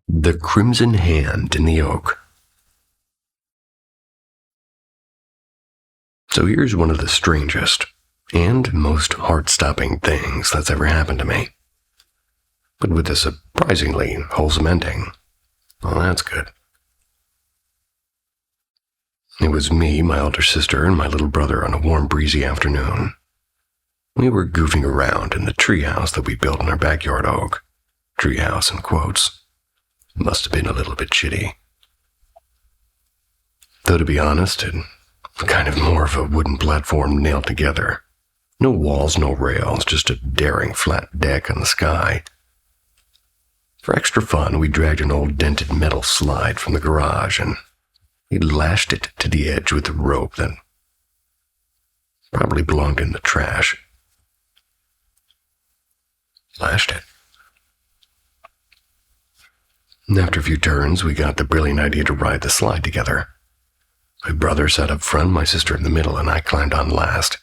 The Crimson Hand in the Oak. So here's one of the strangest and most heart-stopping things that's ever happened to me. But with a surprisingly wholesome ending. Well, that's good. It was me, my older sister, and my little brother on a warm, breezy afternoon. We were goofing around in the treehouse that we built in our backyard oak. Treehouse in quotes. Must have been a little bit shitty. Though to be honest, it was kind of more of a wooden platform nailed together. No walls, no rails, just a daring flat deck on the sky. For extra fun, we dragged an old dented metal slide from the garage and we lashed it to the edge with a rope that probably belonged in the trash. Lashed it. And after a few turns, we got the brilliant idea to ride the slide together. My brother sat up front, my sister in the middle, and I climbed on last.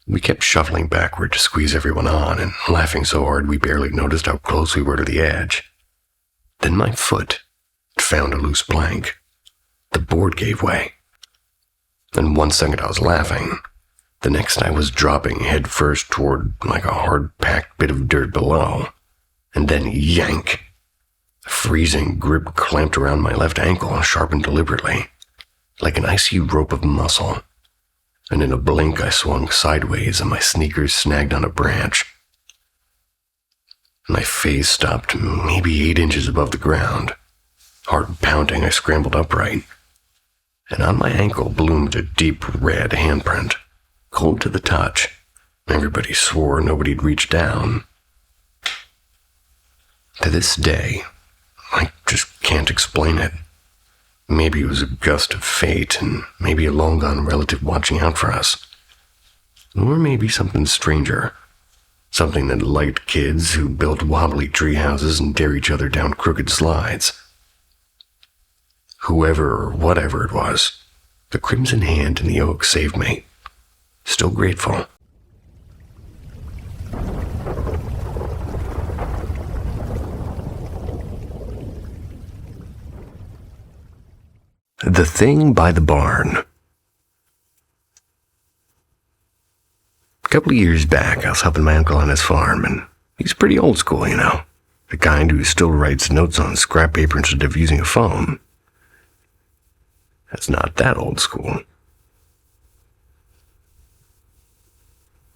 We kept shuffling backward to squeeze everyone on, and laughing so hard we barely noticed how close we were to the edge. Then my foot found a loose plank. The board gave way. And 1 second I was laughing. The next I was dropping head first toward like a hard-packed bit of dirt below. And then yank. A freezing grip clamped around my left ankle, sharpened deliberately, like an icy rope of muscle. And in a blink I swung sideways and my sneakers snagged on a branch. My face stopped maybe 8 inches above the ground. Heart pounding, I scrambled upright. And on my ankle bloomed a deep red handprint, cold to the touch. Everybody swore nobody'd reached down. To this day, I just can't explain it. Maybe it was a gust of fate, and maybe a long-gone relative watching out for us. Or maybe something stranger. Something that liked kids who built wobbly tree houses and dare each other down crooked slides. Whoever or whatever it was, the crimson hand in the oak saved me. Still grateful. The Thing by the Barn. A couple of years back, I was helping my uncle on his farm, and he's pretty old school, you know. The kind who still writes notes on scrap paper instead of using a phone. That's not that old school.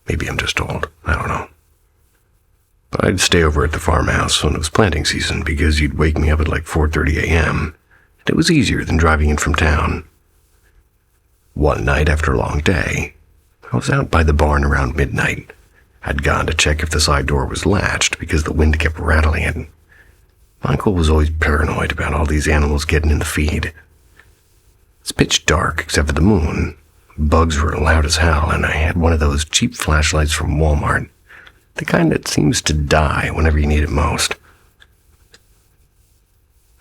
Maybe I'm just old. I don't know. But I'd stay over at the farmhouse when it was planting season because you'd wake me up at like 4:30 a.m., and it was easier than driving in from town. One night after a long day, I was out by the barn around midnight. I'd gone to check if the side door was latched because the wind kept rattling it. My uncle was always paranoid about all these animals getting in the feed. It's pitch dark except for the moon. Bugs were loud as hell, and I had one of those cheap flashlights from Walmart, the kind that seems to die whenever you need it most.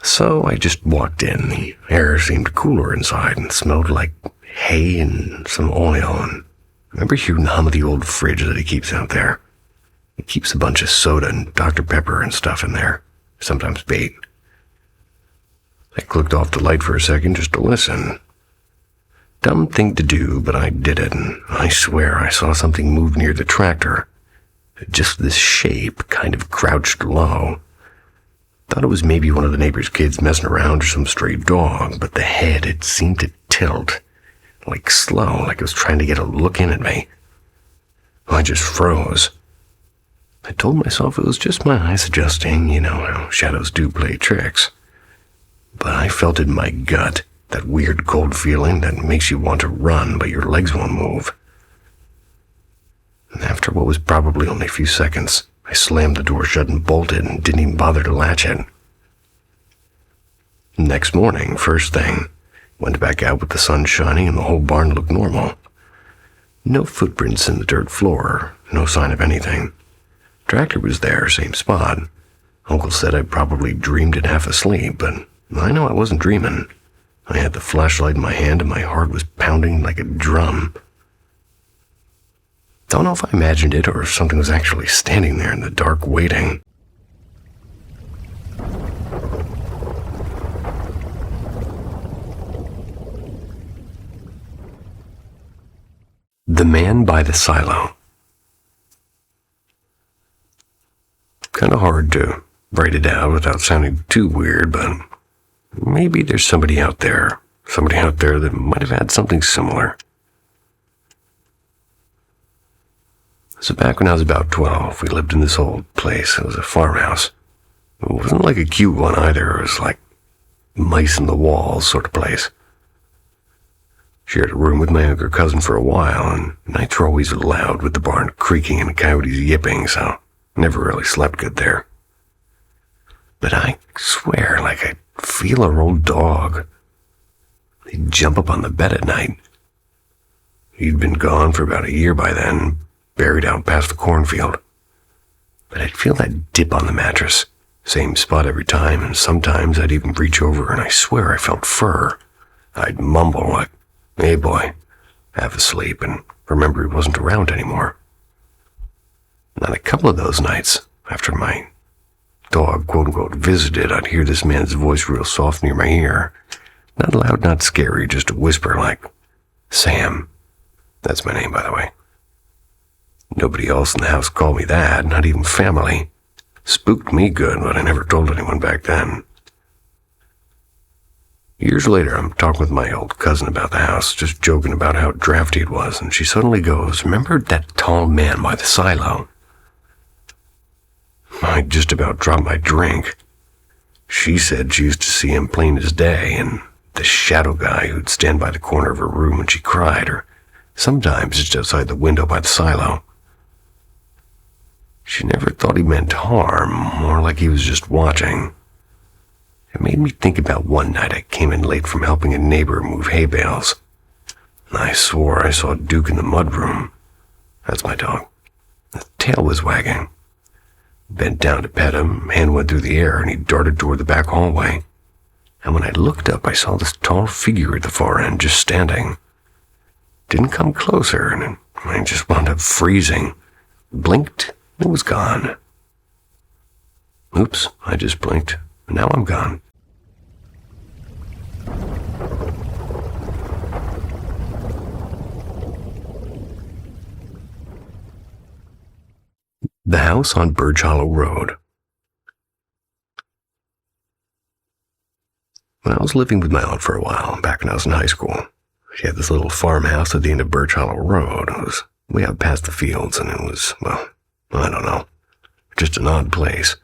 So I just walked in. The air seemed cooler inside and smelled like hay and some oil, and I remember hearing the hum of the old fridge that he keeps out there. He keeps a bunch of soda and Dr. Pepper and stuff in there, sometimes bait. I clicked off the light for a second just to listen. Dumb thing to do, but I did it, and I swear I saw something move near the tractor. Just this shape, kind of crouched low. Thought it was maybe one of the neighbor's kids messing around or some stray dog, but the head, it seemed to tilt. Like slow, like it was trying to get a look in at me. I just froze. I told myself it was just my eyes adjusting, you know how shadows do play tricks. But I felt in my gut, that weird cold feeling that makes you want to run, but your legs won't move. And after what was probably only a few seconds, I slammed the door shut and bolted and didn't even bother to latch it. Next morning, first thing, went back out with the sun shining and the whole barn looked normal. No footprints in the dirt floor, no sign of anything. Tractor was there, same spot. Uncle said I probably dreamed it half asleep, but I know I wasn't dreaming. I had the flashlight in my hand and my heart was pounding like a drum. Don't know if I imagined it or if something was actually standing there in the dark waiting. The Man by the Silo. Kind of hard to write it out without sounding too weird, but maybe there's somebody out there that might have had something similar. So back when I was about 12, we lived in this old place. It was a farmhouse. It wasn't like a cute one either. It was like mice in the walls sort of place. Shared a room with my younger cousin for a while, and nights were always loud with the barn creaking and coyotes yipping, so never really slept good there. But I swear, like I'd feel our old dog. He'd jump up on the bed at night. He'd been gone for about a year by then, buried out past the cornfield. But I'd feel that dip on the mattress, same spot every time, and sometimes I'd even reach over and I swear I felt fur. I'd mumble like, "Hey boy," half asleep, and remember he wasn't around anymore. And on a couple of those nights, after my dog, quote-unquote, visited, I'd hear this man's voice real soft near my ear. Not loud, not scary, just a whisper like, "Sam." That's my name, by the way. Nobody else in the house called me that, not even family. Spooked me good, but I never told anyone back then. Years later, I'm talking with my old cousin about the house, just joking about how drafty it was, and she suddenly goes, "Remember that tall man by the silo?" I just about dropped my drink. She said she used to see him plain as day, and the shadow guy who'd stand by the corner of her room when she cried, or sometimes just outside the window by the silo. She never thought he meant harm, more like he was just watching. It made me think about one night I came in late from helping a neighbor move hay bales. I swore I saw Duke in the mudroom. That's my dog. The tail was wagging. Bent down to pet him, hand went through the air, and he darted toward the back hallway. And when I looked up, I saw this tall figure at the far end just standing. Didn't come closer, and I just wound up freezing. Blinked, it was gone. Oops, I just blinked, and now I'm gone. The house on Birch Hollow Road. When I was living with my aunt for a while, back when I was in high school, she had this little farmhouse at the end of Birch Hollow Road. It was way out past the fields, and it was, well, I don't know, just an odd place.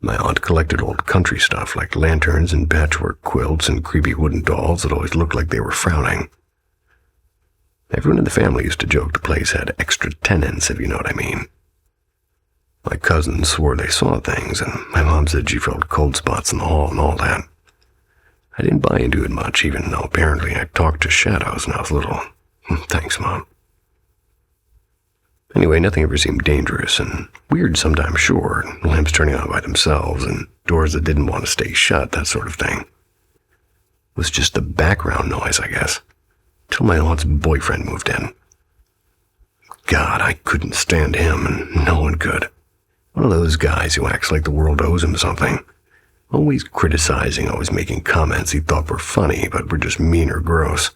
My aunt collected old country stuff like lanterns and patchwork quilts and creepy wooden dolls that always looked like they were frowning. Everyone in the family used to joke the place had extra tenants, if you know what I mean. My cousins swore they saw things, and my mom said she felt cold spots in the hall and all that. I didn't buy into it much, even though apparently I talked to shadows when I was little. Thanks, Mom. Anyway, nothing ever seemed dangerous, and weird sometimes, sure. Lamps turning on by themselves, and doors that didn't want to stay shut, that sort of thing. It was just the background noise, I guess, till my aunt's boyfriend moved in. God, I couldn't stand him, and no one could. One of those guys who acts like the world owes him something. Always criticizing, always making comments he thought were funny, but were just mean or gross.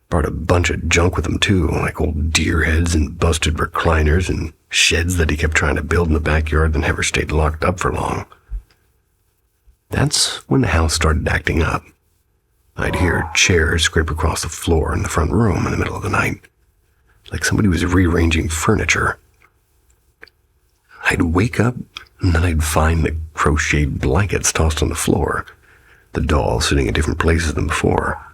Brought a bunch of junk with him, too, like old deer heads and busted recliners and sheds that he kept trying to build in the backyard that never stayed locked up for long. That's when the house started acting up. I'd hear chairs scrape across the floor in the front room in the middle of the night, like somebody was rearranging furniture. I'd wake up, and then I'd find the crocheted blankets tossed on the floor, the dolls sitting in different places than before.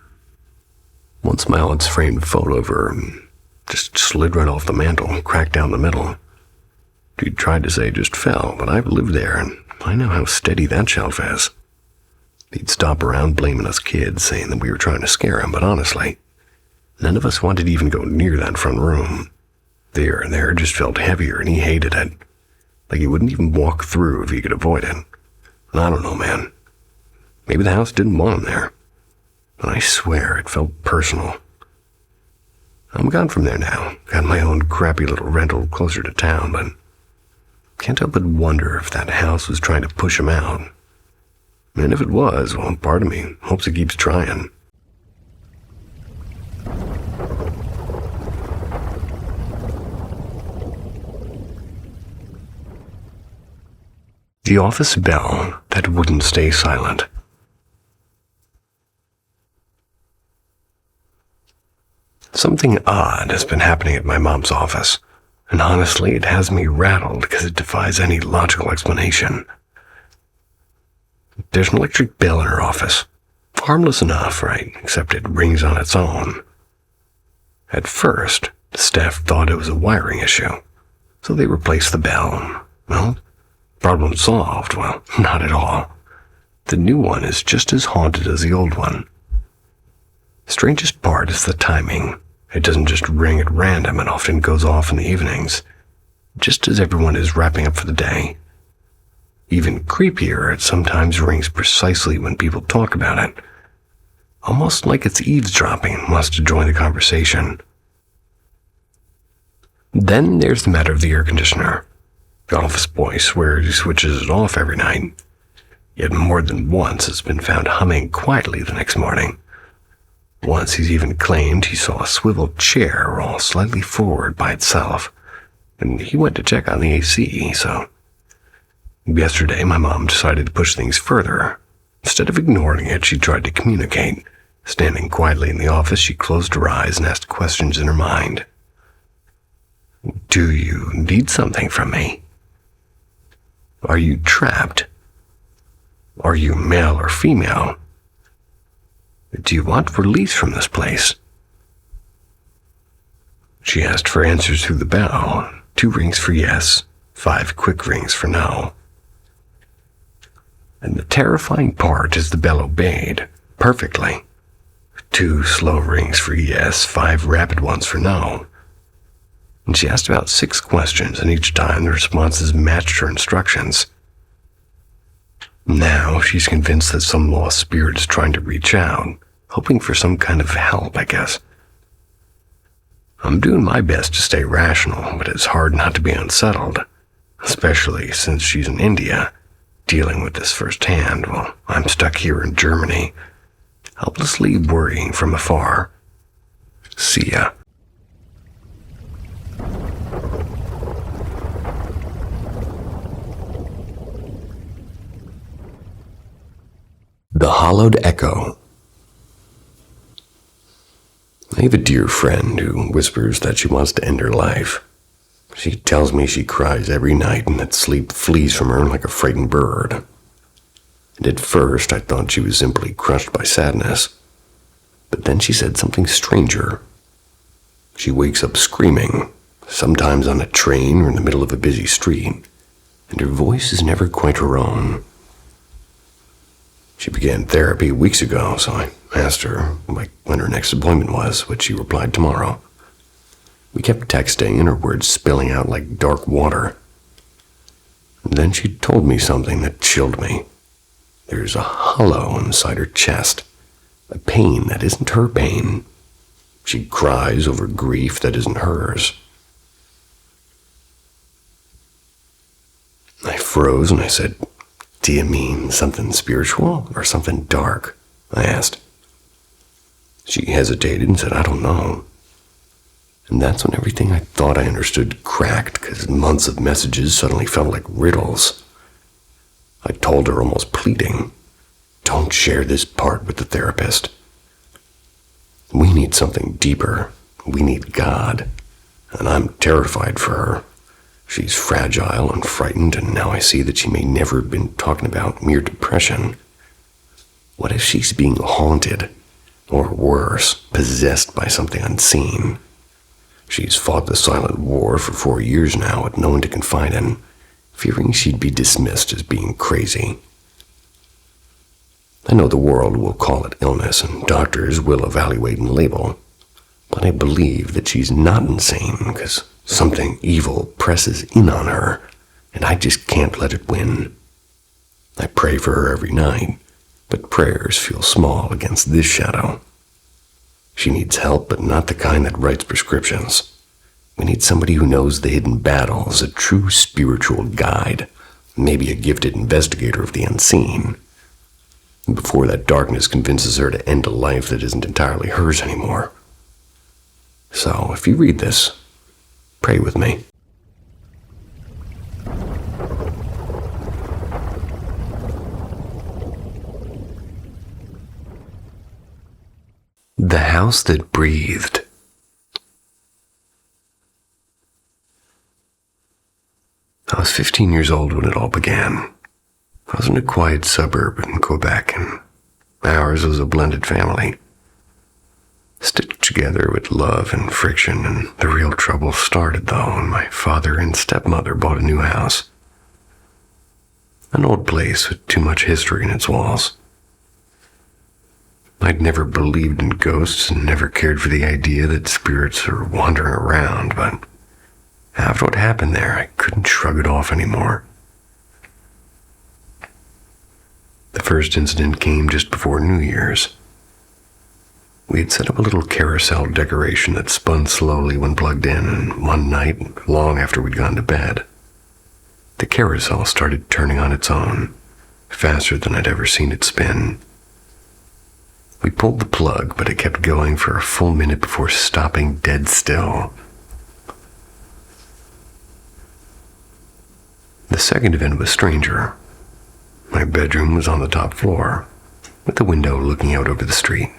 Once my aunt's framed photo of her just slid right off the mantel and cracked down the middle. She tried to say it just fell, but I've lived there, and I know how steady that shelf is. He'd stop around blaming us kids, saying that we were trying to scare him, but honestly, none of us wanted to even go near that front room. The air in there just felt heavier, and he hated it. Like he wouldn't even walk through if he could avoid it. And I don't know, man. Maybe the house didn't want him there. But I swear it felt personal. I'm gone from there now. Got my own crappy little rental closer to town, but can't help but wonder if that house was trying to push him out. And if it was, well, part of me hopes it keeps trying. The office bell that wouldn't stay silent. Something odd has been happening at my mom's office, and honestly, it has me rattled because it defies any logical explanation. There's an electric bell in her office. Harmless enough, right? Except it rings on its own. At first, the staff thought it was a wiring issue, so they replaced the bell. Well, problem solved? Well, not at all. The new one is just as haunted as the old one. Strangest part is the timing. It doesn't just ring at random and often goes off in the evenings, just as everyone is wrapping up for the day. Even creepier, it sometimes rings precisely when people talk about it, almost like it's eavesdropping and wants to join the conversation. Then there's the matter of the air conditioner. The office boy swears he switches it off every night, yet more than once it's been found humming quietly the next morning. Once he's even claimed he saw a swivel chair roll slightly forward by itself, and he went to check on the AC, so... Yesterday, my mom decided to push things further. Instead of ignoring it, she tried to communicate. Standing quietly in the office, she closed her eyes and asked questions in her mind. "Do you need something from me?" Are you trapped? Are you male or female? Do you want release from this place? She asked for answers through the bell. 2 rings for yes, 5 quick rings for no. And the terrifying part is the bell obeyed perfectly. 2 slow rings for yes, 5 rapid ones for no. And she asked about 6 questions, and each time the responses matched her instructions. Now she's convinced that some lost spirit is trying to reach out, hoping for some kind of help, I guess. I'm doing my best to stay rational, but it's hard not to be unsettled, especially since she's in India, dealing with this firsthand while I'm stuck here in Germany, helplessly worrying from afar. See ya. The Hollowed Echo. I have a dear friend who whispers that she wants to end her life. She tells me she cries every night and that sleep flees from her like a frightened bird. And at first I thought she was simply crushed by sadness. But then she said something stranger. She wakes up screaming, sometimes on a train or in the middle of a busy street, and her voice is never quite her own. She began therapy weeks ago, so I asked her when her next appointment was, which she replied tomorrow. We kept texting and her words spilling out like dark water. And then she told me something that chilled me. There's a hollow inside her chest, a pain that isn't her pain. She cries over grief that isn't hers. I froze and I said, "Do you mean something spiritual or something dark?" I asked. She hesitated and said, "I don't know." And that's when everything I thought I understood cracked, because months of messages suddenly felt like riddles. I told her, almost pleading, "Don't share this part with the therapist. We need something deeper. We need God. And I'm terrified for her. She's fragile and frightened, and now I see that she may never have been talking about mere depression. What if she's being haunted, or worse, possessed by something unseen? She's fought the silent war for 4 years now with no one to confide in, fearing she'd be dismissed as being crazy. I know the world will call it illness, and doctors will evaluate and label, but I believe that she's not insane because something evil presses in on her, and I just can't let it win. I pray for her every night, but prayers feel small against this shadow. She needs help, but not the kind that writes prescriptions. We need somebody who knows the hidden battles, a true spiritual guide, maybe a gifted investigator of the unseen, before that darkness convinces her to end a life that isn't entirely hers anymore. So, if you read this, pray with me. The House That Breathed. I was 15 years old when it all began. I was in a quiet suburb in Quebec, and ours was a blended family, stitched together with love and friction, and the real trouble started, though, when my father and stepmother bought a new house. An old place with too much history in its walls. I'd never believed in ghosts and never cared for the idea that spirits are wandering around, but after what happened there, I couldn't shrug it off anymore. The first incident came just before New Year's. We had set up a little carousel decoration that spun slowly when plugged in, and one night, long after we'd gone to bed, the carousel started turning on its own, faster than I'd ever seen it spin. We pulled the plug, but it kept going for a full minute before stopping dead still. The second event was stranger. My bedroom was on the top floor, with the window looking out over the street.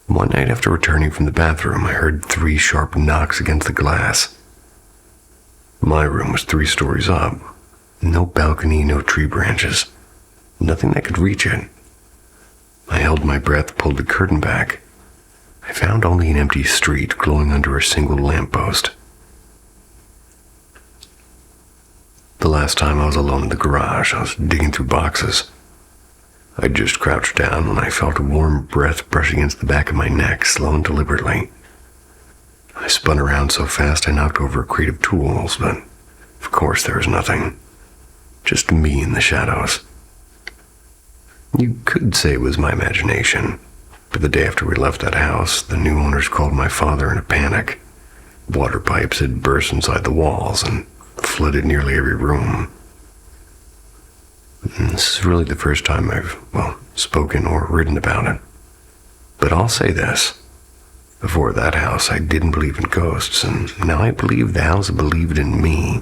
One night after returning from the bathroom, I heard 3 sharp knocks against the glass. My room was 3 stories up. No balcony, no tree branches. Nothing that could reach it. I held my breath, pulled the curtain back. I found only an empty street glowing under a single lamppost. The last time I was alone in the garage, I was digging through boxes. I just crouched down when I felt a warm breath brush against the back of my neck, slow and deliberately. I spun around so fast I knocked over a crate of tools, but of course there was nothing. Just me in the shadows. You could say it was my imagination, but the day after we left that house, the new owners called my father in a panic. Water pipes had burst inside the walls and flooded nearly every room. And this is really the first time I've, spoken or written about it. But I'll say this. Before that house, I didn't believe in ghosts, and now I believe the house believed in me.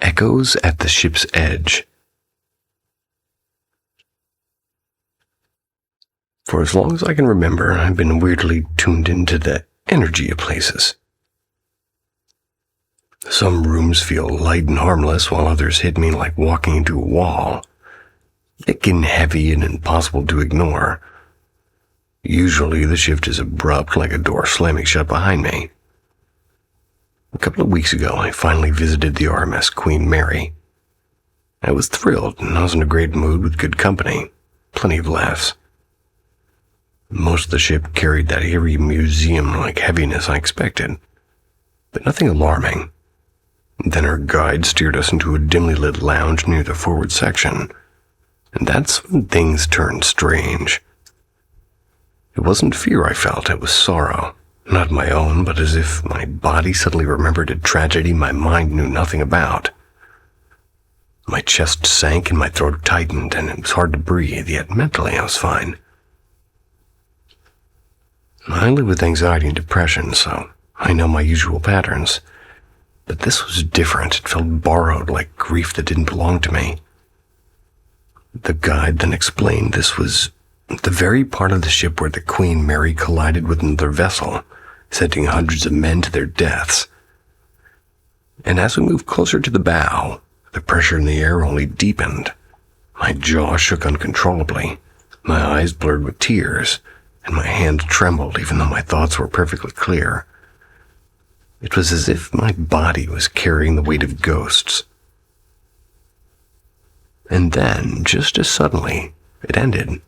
Echoes at the ship's edge. For as long as I can remember, I've been weirdly tuned into the energy of places. Some rooms feel light and harmless, while others hit me like walking into a wall, thick and heavy and impossible to ignore. Usually the shift is abrupt, like a door slamming shut behind me. A couple of weeks ago, I finally visited the RMS Queen Mary. I was thrilled, and I was in a great mood with good company, plenty of laughs. Most of the ship carried that eerie museum-like heaviness I expected, but nothing alarming. Then our guide steered us into a dimly lit lounge near the forward section, and that's when things turned strange. It wasn't fear I felt, it was sorrow. Not my own, but as if my body suddenly remembered a tragedy my mind knew nothing about. My chest sank and my throat tightened, and it was hard to breathe, yet mentally I was fine. I live with anxiety and depression, so I know my usual patterns. But this was different. It felt borrowed, like grief that didn't belong to me. The guide then explained this was the very part of the ship where the Queen Mary collided with another vessel, sending hundreds of men to their deaths. And as we moved closer to the bow, the pressure in the air only deepened. My jaw shook uncontrollably, my eyes blurred with tears, and my hand trembled even though my thoughts were perfectly clear. It was as if my body was carrying the weight of ghosts. And then, just as suddenly, it ended.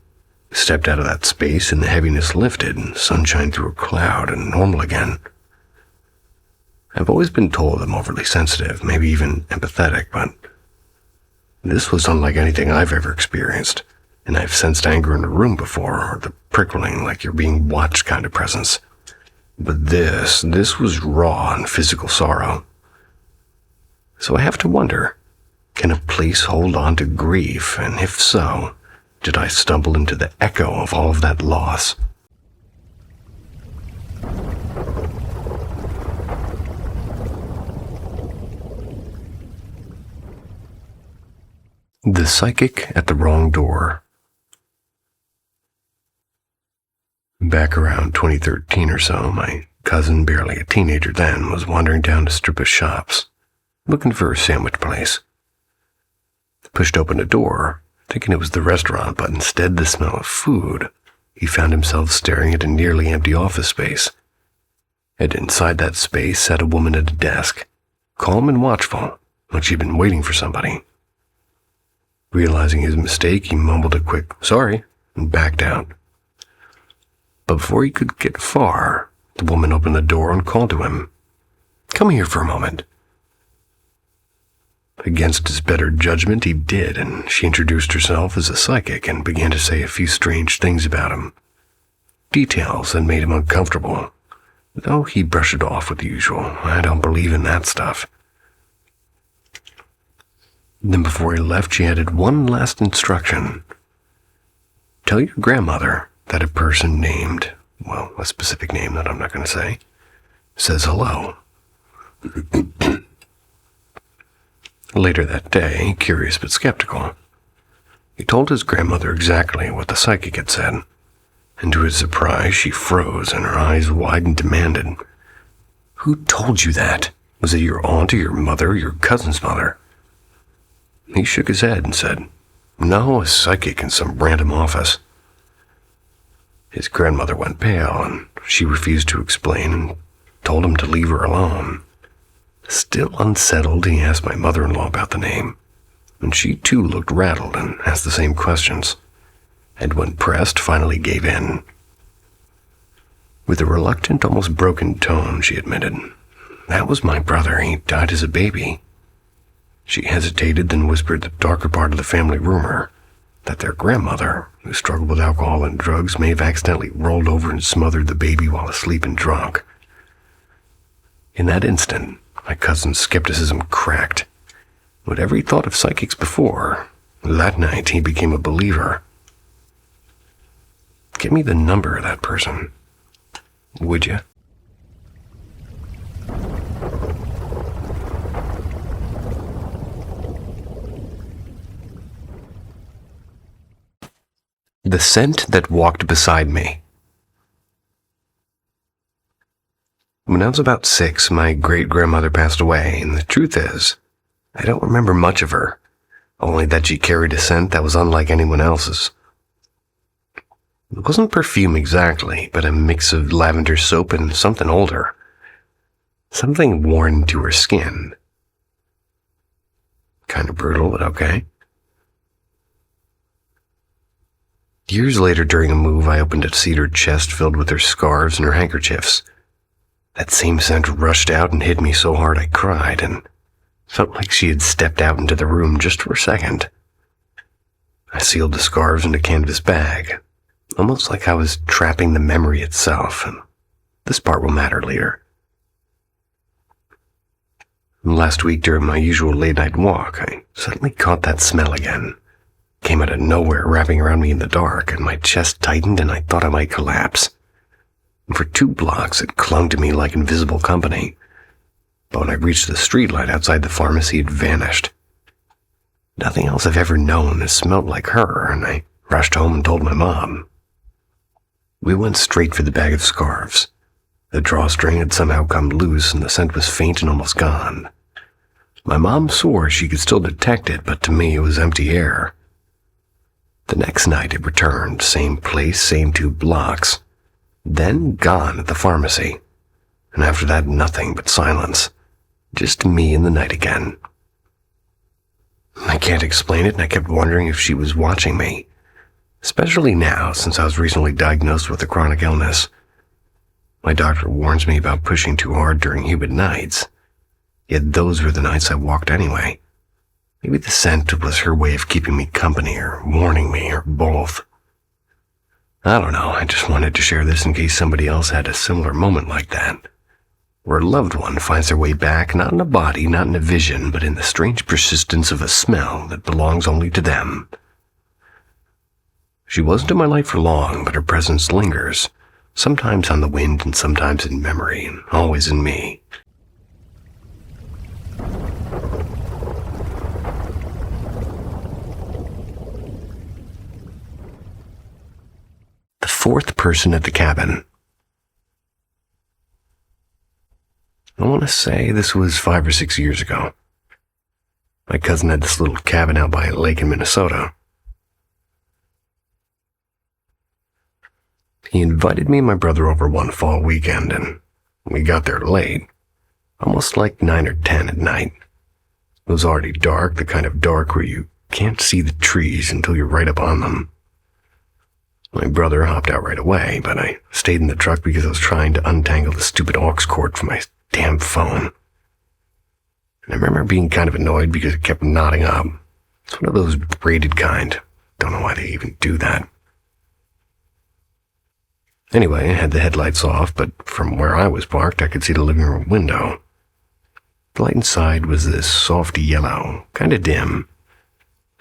Stepped out of that space and the heaviness lifted, and sunshine through a cloud and normal again. I've always been told I'm overly sensitive, maybe even empathetic, but this was unlike anything I've ever experienced, and I've sensed anger in a room before, or the prickling like you're being watched kind of presence. But this was raw and physical sorrow. So I have to wonder, can a place hold on to grief, and if so, did I stumble into the echo of all of that loss? The Psychic at the Wrong Door. Back around 2013 or so, my cousin, barely a teenager then, was wandering down a strip of shops, looking for a sandwich place. Pushed open a door, thinking it was the restaurant, but instead the smell of food. He found himself staring at a nearly empty office space. And inside that space sat a woman at a desk, calm and watchful, like she'd been waiting for somebody. Realizing his mistake, he mumbled a quick, "Sorry," and backed out. But before he could get far, the woman opened the door and called to him, "Come here for a moment." Against his better judgment, he did, and she introduced herself as a psychic and began to say a few strange things about him. Details that made him uncomfortable, though he brushed it off with the usual, "I don't believe in that stuff." Then before he left, she added one last instruction. "Tell your grandmother that a person named, a specific name that I'm not going to say, says hello." Later that day, curious but skeptical, He told his grandmother exactly what the psychic had said, and to his surprise, she froze and her eyes wide and demanded, "Who told you that? Was it your aunt or your mother or your cousin's mother?" He shook his head and said, "No, a psychic in some random office." His grandmother went pale, and she refused to explain and told him to leave her alone. Still unsettled, he asked my mother-in-law about the name, and she too looked rattled and asked the same questions, and when pressed, finally gave in. With a reluctant, almost broken tone, she admitted, "That was my brother. He died as a baby." She hesitated, then whispered the darker part of the family rumor, that their grandmother, who struggled with alcohol and drugs, may have accidentally rolled over and smothered the baby while asleep and drunk. In that instant, my cousin's skepticism cracked. Whatever he thought of psychics before, that night he became a believer. "Give me the number of that person, would you?" The scent that walked beside me. When I was about 6, my great-grandmother passed away, and the truth is, I don't remember much of her, only that she carried a scent that was unlike anyone else's. It wasn't perfume exactly, but a mix of lavender soap and something older. Something worn into her skin. Kind of brutal, but okay. Years later, during a move, I opened a cedar chest filled with her scarves and her handkerchiefs. That same scent rushed out and hit me so hard I cried, and felt like she had stepped out into the room just for a second. I sealed the scarves in a canvas bag, almost like I was trapping the memory itself, and this part will matter later. Last week, during my usual late-night walk, I suddenly caught that smell again. Came out of nowhere, wrapping around me in the dark, and my chest tightened and I thought I might collapse. And for 2 blocks, it clung to me like invisible company. But when I reached the streetlight outside the pharmacy, it vanished. Nothing else I've ever known has smelled like her, and I rushed home and told my mom. We went straight for the bag of scarves. The drawstring had somehow come loose, and the scent was faint and almost gone. My mom swore she could still detect it, but to me it was empty air. The next night it returned, same place, same 2 blocks, then gone at the pharmacy. And after that, nothing but silence. Just me in the night again. I can't explain it, and I kept wondering if she was watching me, especially now since I was recently diagnosed with a chronic illness. My doctor warns me about pushing too hard during humid nights, yet those were the nights I walked anyway. Maybe the scent was her way of keeping me company or warning me or both. I don't know, I just wanted to share this in case somebody else had a similar moment like that, where a loved one finds their way back, not in a body, not in a vision, but in the strange persistence of a smell that belongs only to them. She wasn't in my life for long, but her presence lingers, sometimes on the wind and sometimes in memory, and always in me. The 4th person at the cabin. I want to say this was 5 or 6 years ago. My cousin had this little cabin out by a lake in Minnesota. He invited me and my brother over one fall weekend, and we got there late, almost like 9 or 10 at night. It was already dark, the kind of dark where you can't see the trees until you're right up on them. My brother hopped out right away, but I stayed in the truck because I was trying to untangle the stupid aux cord from my damn phone. And I remember being kind of annoyed because it kept nodding up. It's one of those braided kind. Don't know why they even do that. Anyway, I had the headlights off, but from where I was parked, I could see the living room window. The light inside was this soft yellow, kind of dim,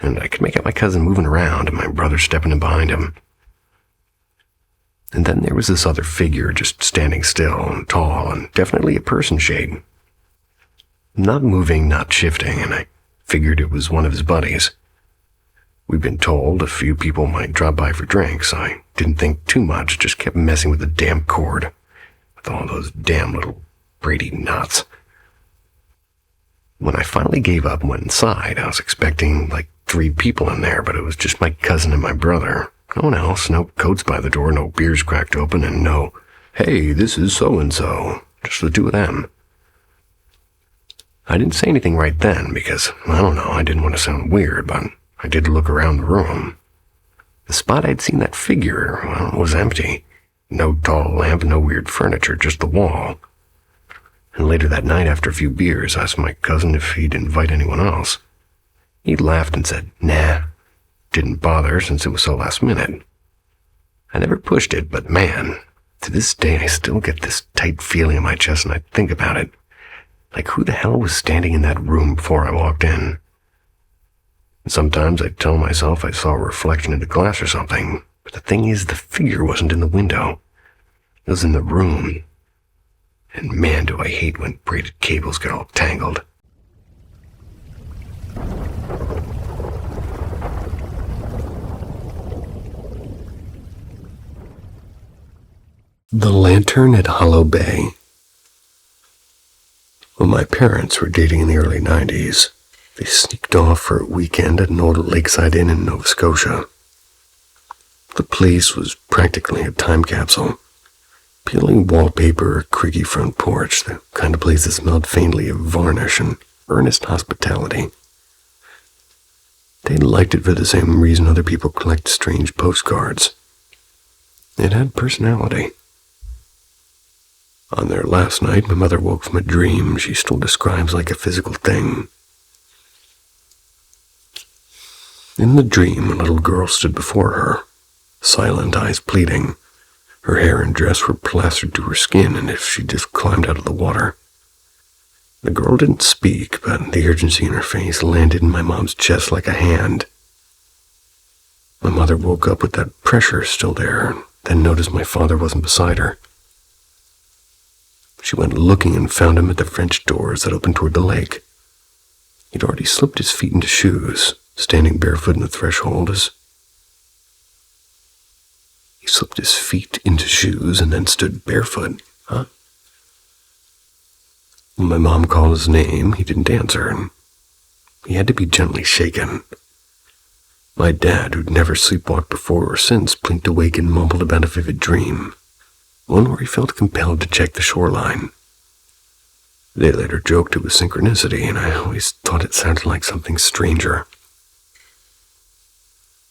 and I could make out my cousin moving around and my brother stepping in behind him. And then there was this other figure just standing still and tall and definitely a person shade. Not moving, not shifting, and I figured it was one of his buddies. We'd been told a few people might drop by for drinks. I didn't think too much, just kept messing with the damn cord. With all those damn little Brady knots. When I finally gave up and went inside, I was expecting like 3 people in there, but it was just my cousin and my brother. No one else, no coats by the door, no beers cracked open, and no, "Hey, this is so-and-so." Just the 2 of them. I didn't say anything right then because, I don't know, I didn't want to sound weird, but I did look around the room. The spot I'd seen that figure, well, was empty. No tall lamp, no weird furniture, just the wall. And later that night, after a few beers, I asked my cousin if he'd invite anyone else. He laughed and said, "Nah." Didn't bother since it was so last minute. I never pushed it, but man, to this day I still get this tight feeling in my chest when I think about it. Like who the hell was standing in that room before I walked in? And sometimes I tell myself I saw a reflection in the glass or something, but the thing is the figure wasn't in the window. It was in the room. And man, do I hate when braided cables get all tangled. The Lantern at Hollow Bay. When my parents were dating in the early 90s, they sneaked off for a weekend at an old lakeside inn in Nova Scotia. The place was practically a time capsule. Peeling wallpaper, a creaky front porch, the kind of place that smelled faintly of varnish and earnest hospitality. They liked it for the same reason other people collect strange postcards. It had personality. On their last night, my mother woke from a dream she still describes like a physical thing. In the dream, a little girl stood before her, silent, eyes pleading. Her hair and dress were plastered to her skin, and if she just climbed out of the water. The girl didn't speak, but the urgency in her face landed in my mom's chest like a hand. My mother woke up with that pressure still there, then noticed my father wasn't beside her. She went looking and found him at the French doors that opened toward the lake. He'd already slipped his feet into shoes, standing barefoot in the threshold as he slipped his feet into shoes and then stood barefoot. Huh? When my mom called his name, he didn't answer, and he had to be gently shaken. My dad, who'd never sleepwalked before or since, blinked awake and mumbled about a vivid dream, one where he felt compelled to check the shoreline. They later joked it was synchronicity, and I always thought it sounded like something stranger.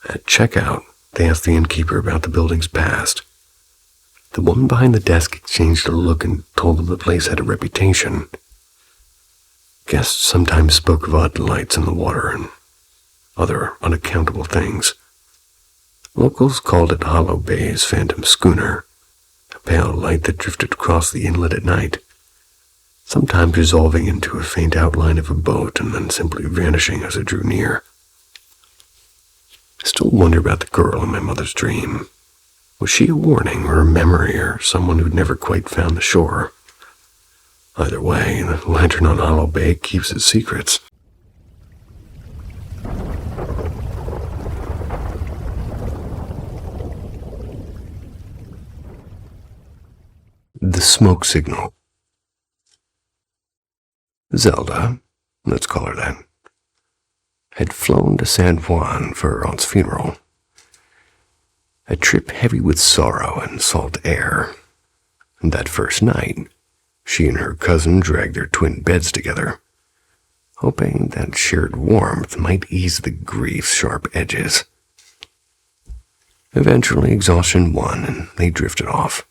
At checkout, they asked the innkeeper about the building's past. The woman behind the desk exchanged a look and told them the place had a reputation. Guests sometimes spoke of odd lights in the water and other unaccountable things. Locals called it Hollow Bay's phantom schooner, a pale light that drifted across the inlet at night, sometimes resolving into a faint outline of a boat and then simply vanishing as it drew near. I still wonder about the girl in my mother's dream. Was she a warning or a memory or someone who'd never quite found the shore? Either way, the lantern on Hollow Bay keeps its secrets. The smoke signal. Zelda, let's call her that, had flown to San Juan for her aunt's funeral. A trip heavy with sorrow and salt air. And that first night, she and her cousin dragged their twin beds together, hoping that shared warmth might ease the grief's sharp edges. Eventually, exhaustion won, and they drifted off.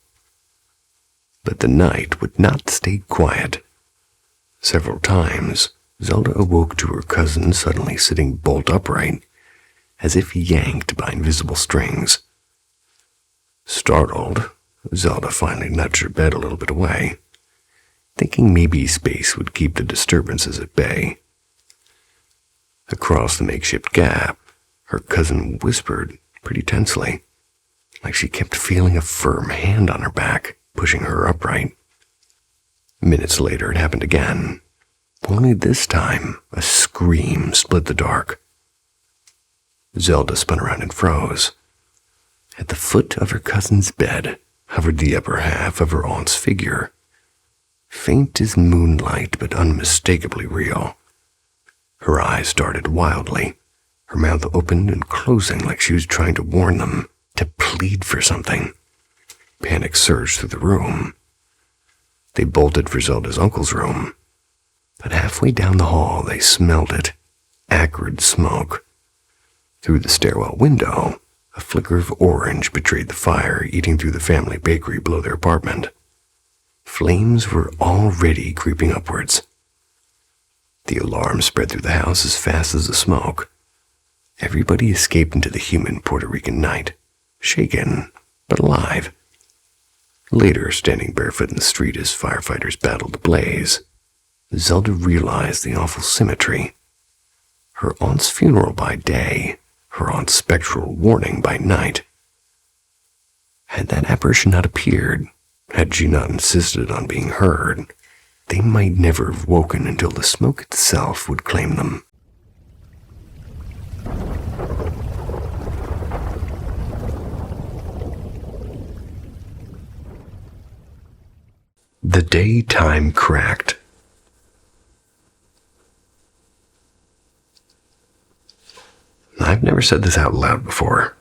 But the night would not stay quiet. Several times, Zelda awoke to her cousin suddenly sitting bolt upright, as if yanked by invisible strings. Startled, Zelda finally nudged her bed a little bit away, thinking maybe space would keep the disturbances at bay. Across the makeshift gap, her cousin whispered pretty tensely, like she kept feeling a firm hand on her back, pushing her upright. Minutes later, it happened again. Only this time, a scream split the dark. Zelda spun around and froze. At the foot of her cousin's bed hovered the upper half of her aunt's figure, faint as moonlight but unmistakably real. Her eyes darted wildly, her mouth opened and closing like she was trying to warn them, to plead for something. Panic surged through the room. They bolted for Zelda's uncle's room, but halfway down the hall they smelled it, acrid smoke. Through the stairwell window, a flicker of orange betrayed the fire eating through the family bakery below their apartment. Flames were already creeping upwards. The alarm spread through the house as fast as the smoke. Everybody escaped into the humid Puerto Rican night, shaken but alive. Later, standing barefoot in the street as firefighters battled the blaze, Zelda realized the awful symmetry. Her aunt's funeral by day, her aunt's spectral warning by night. Had that apparition not appeared, had she not insisted on being heard, they might never have woken until the smoke itself would claim them. The day time cracked. I've never said this out loud before,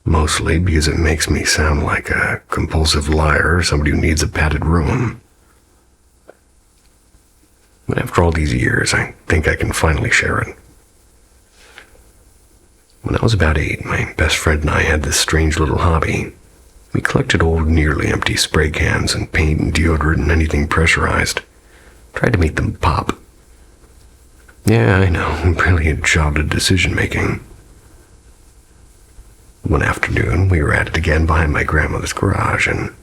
mostly because it makes me sound like a compulsive liar or somebody who needs a padded room. But after all these years, I think I can finally share it. When I was about 8, my best friend and I had this strange little hobby. We collected old, nearly empty spray cans and paint and deodorant and anything pressurized. Tried to make them pop. Yeah, I know, brilliant childhood decision-making. One afternoon, we were at it again behind my grandmother's garage, and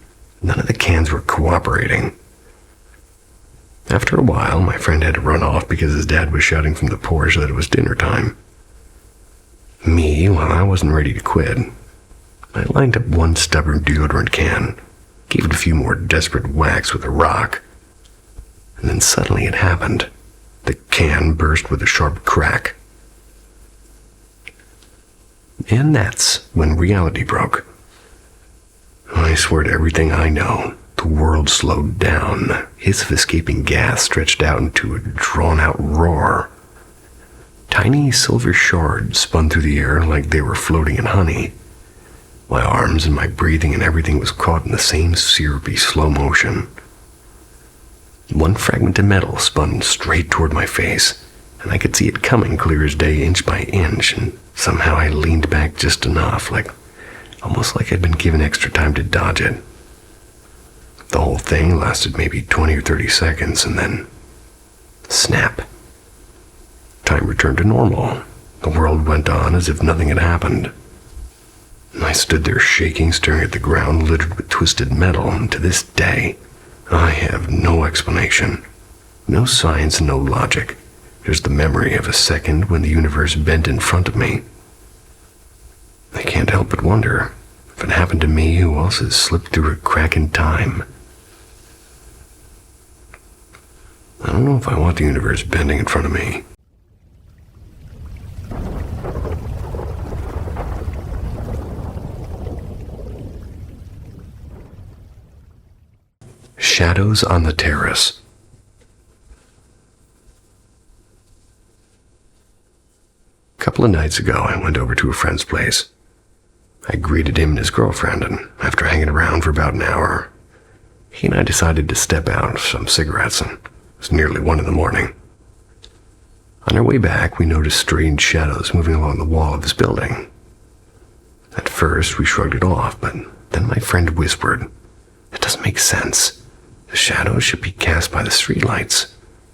none of the cans were cooperating. After a while, my friend had to run off because his dad was shouting from the porch that it was dinner time. Me, well, I wasn't ready to quit. I lined up one stubborn deodorant can, gave it a few more desperate whacks with a rock, and then suddenly it happened. The can burst with a sharp crack. And that's when reality broke. I swear to everything I know, the world slowed down. Hiss of escaping gas stretched out into a drawn-out roar. Tiny silver shards spun through the air like they were floating in honey. My arms and my breathing and everything was caught in the same syrupy slow motion. One fragment of metal spun straight toward my face, and I could see it coming clear as day, inch by inch, and somehow I leaned back just enough, almost like I'd been given extra time to dodge it. The whole thing lasted maybe 20 or 30 seconds, and then snap. Time returned to normal. The world went on as if nothing had happened. I stood there shaking, staring at the ground littered with twisted metal, and to this day, I have no explanation, no science, no logic. There's the memory of a second when the universe bent in front of me. I can't help but wonder, if it happened to me, who else has slipped through a crack in time? I don't know if I want the universe bending in front of me. Shadows on the Terrace. A couple of nights ago, I went over to a friend's place. I greeted him and his girlfriend, and after hanging around for about an hour, he and I decided to step out for some cigarettes, and it was nearly 1 a.m. On our way back, we noticed strange shadows moving along the wall of his building. At first, we shrugged it off, but then my friend whispered, "It doesn't make sense. The shadows should be cast by the streetlights,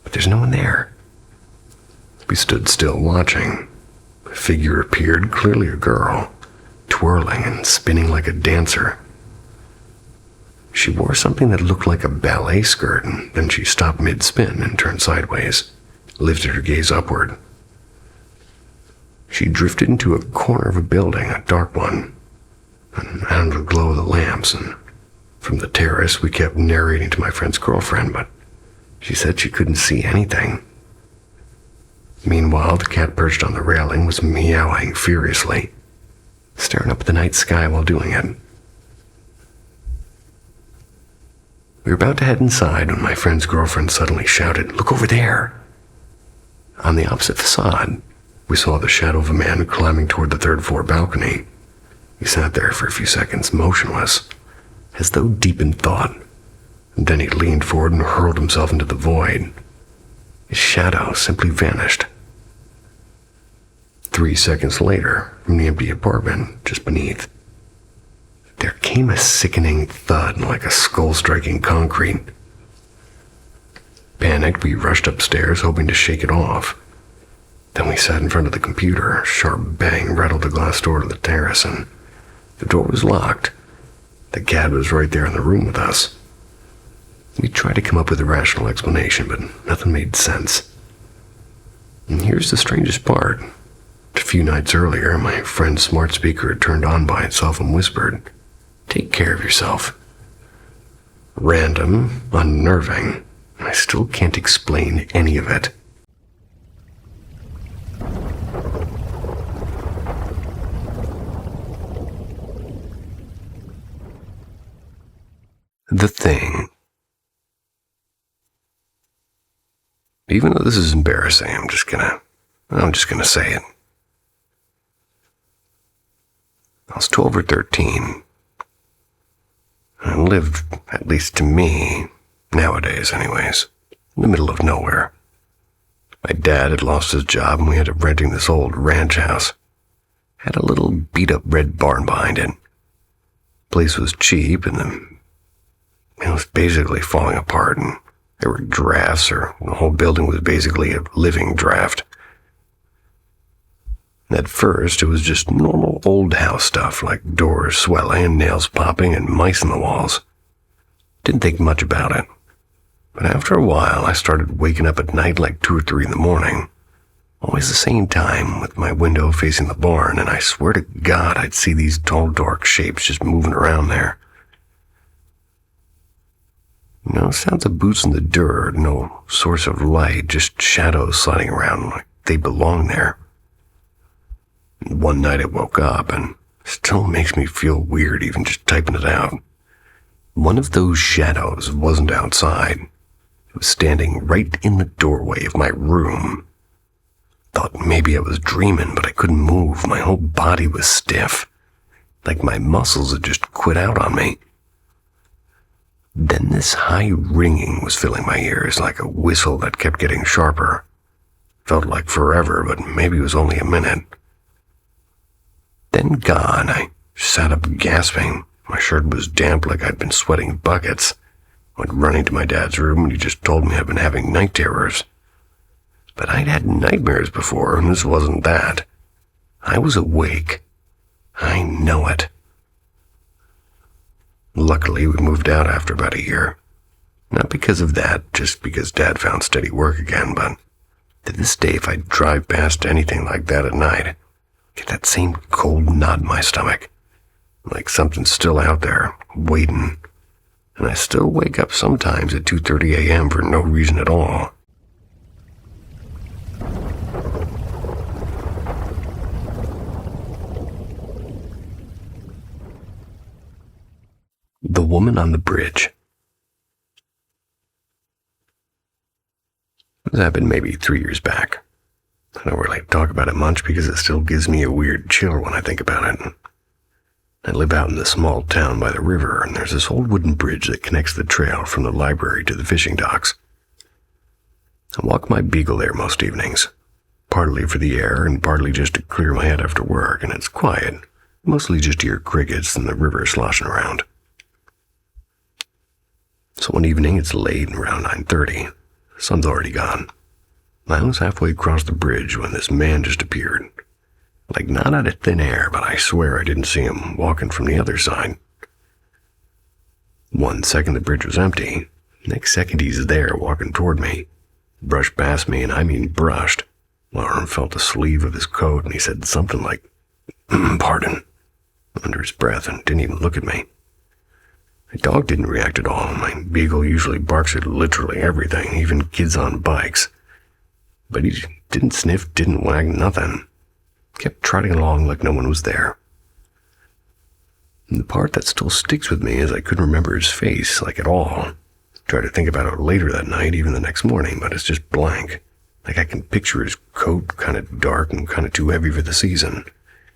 but there's no one there." We stood still watching. A figure appeared, clearly a girl, twirling and spinning like a dancer. She wore something that looked like a ballet skirt, and then she stopped mid-spin and turned sideways, lifted her gaze upward. She drifted into a corner of a building, a dark one, and out of the glow of the lamps, and from the terrace, we kept narrating to my friend's girlfriend, but she said she couldn't see anything. Meanwhile, the cat perched on the railing was meowing furiously, staring up at the night sky while doing it. We were about to head inside when my friend's girlfriend suddenly shouted, "Look over there!" On the opposite facade, we saw the shadow of a man climbing toward the third-floor balcony. He sat there for a few seconds, motionless, as though deep in thought. And then he leaned forward and hurled himself into the void. His shadow simply vanished. 3 seconds later, from the empty apartment just beneath, there came a sickening thud like a skull striking concrete. Panicked, we rushed upstairs, hoping to shake it off. Then we sat in front of the computer. A sharp bang rattled the glass door to the terrace, and the door was locked. The cat was right there in the room with us. We tried to come up with a rational explanation, but nothing made sense. And here's the strangest part. A few nights earlier, my friend's smart speaker had turned on by itself and whispered, "Take care of yourself." Random, unnerving. I still can't explain any of it. The Thing. Even though this is embarrassing, I'm just gonna say it. I was 12 or 13. I lived, at least to me, nowadays anyways, in the middle of nowhere. My dad had lost his job and we ended up renting this old ranch house. Had a little beat-up red barn behind it. Place was cheap and it was basically falling apart, and there were drafts, or the whole building was basically a living draft. At first, it was just normal old house stuff, like doors swelling and nails popping and mice in the walls. Didn't think much about it. But after a while, I started waking up at night like 2 or 3 in the morning. Always the same time, with my window facing the barn, and I swear to God I'd see these tall, dark shapes just moving around there. No sounds of boots in the dirt, no source of light, just shadows sliding around like they belong there. And one night I woke up, and it still makes me feel weird even just typing it out. One of those shadows wasn't outside. It was standing right in the doorway of my room. Thought maybe I was dreaming, but I couldn't move. My whole body was stiff, like my muscles had just quit out on me. Then this high ringing was filling my ears like a whistle that kept getting sharper. Felt like forever, but maybe it was only a minute. Then gone, I sat up gasping. My shirt was damp like I'd been sweating buckets. Went running to my dad's room and he just told me I'd been having night terrors. But I'd had nightmares before, and this wasn't that. I was awake. I know it. Luckily, we moved out after about a year. Not because of that, just because Dad found steady work again, but to this day, if I drive past anything like that at night, I get that same cold knot in my stomach. Like something's still out there, waiting. And I still wake up sometimes at 2:30 a.m. for no reason at all. The Woman on the Bridge. This happened maybe 3 years back. I don't really talk about it much because it still gives me a weird chill when I think about it. I live out in this small town by the river, and there's this old wooden bridge that connects the trail from the library to the fishing docks. I walk my beagle there most evenings, partly for the air and partly just to clear my head after work, and it's quiet, mostly just to hear crickets and the river sloshing around. So one evening, it's late, around 9:30. The sun's already gone. I was halfway across the bridge when this man just appeared. Like not out of thin air, but I swear I didn't see him walking from the other side. 1 second the bridge was empty. Next second he's there walking toward me. Brushed past me, and I mean brushed. My arm felt the sleeve of his coat, and he said something like, "Pardon," under his breath, and didn't even look at me. My dog didn't react at all. My beagle usually barks at literally everything, even kids on bikes. but he didn't sniff, didn't wag, nothing. Kept trotting along like no one was there. And the part that still sticks with me is I couldn't remember his face, like at all. Tried to think about it later that night, even the next morning, but it's just blank. Like I can picture his coat kind of dark and kind of too heavy for the season.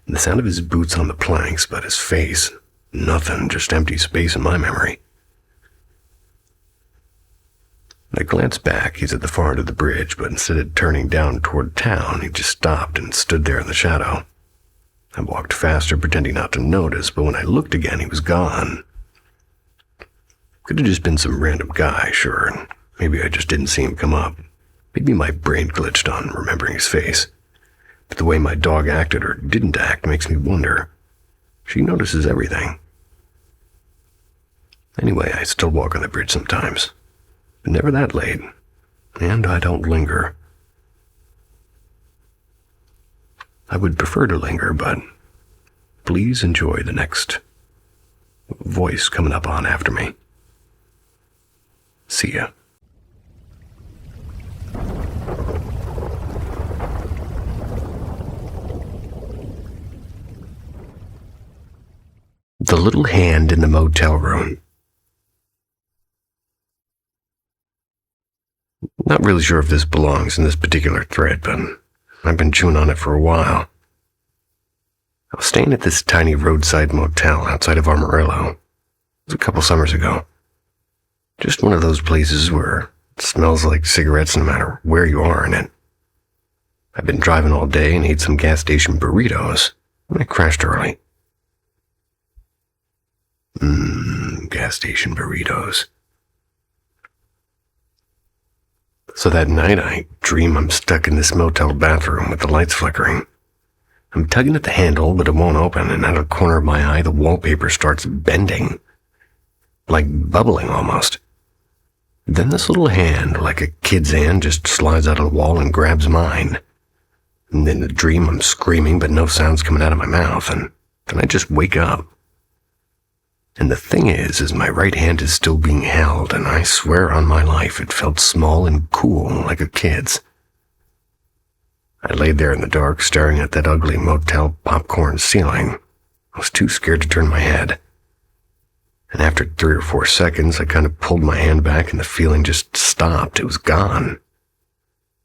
And the sound of his boots on the planks, but his face, nothing, just empty space in my memory. I glanced back. He's at the far end of the bridge, but instead of turning down toward town, he just stopped and stood there in the shadow. I walked faster, pretending not to notice, but when I looked again, he was gone. Could have just been some random guy, sure, and maybe I just didn't see him come up. Maybe my brain glitched on remembering his face. But the way my dog acted or didn't act makes me wonder. She notices everything. Anyway, I still walk on the bridge sometimes. But never that late. And I don't linger. I would prefer to linger, but please enjoy the next voice coming up on after me. See ya. The Little Hand in the Motel Room. Not really sure if this belongs in this particular thread, but I've been chewing on it for a while. I was staying at this tiny roadside motel outside of Amarillo. It was a couple summers ago. Just one of those places where it smells like cigarettes no matter where you are in it. I'd been driving all day and ate some gas station burritos, and I crashed early. Gas station burritos. So that night I dream I'm stuck in this motel bathroom with the lights flickering. I'm tugging at the handle, but it won't open, and out of the corner of my eye the wallpaper starts bending. Like bubbling almost. Then this little hand, like a kid's hand, just slides out of the wall and grabs mine. And in the dream I'm screaming, but no sound's coming out of my mouth, and then I just wake up. And the thing is my right hand is still being held, and I swear on my life it felt small and cool like a kid's. I laid there in the dark, staring at that ugly motel popcorn ceiling. I was too scared to turn my head. And after 3 or 4 seconds, I kind of pulled my hand back and the feeling just stopped. It was gone.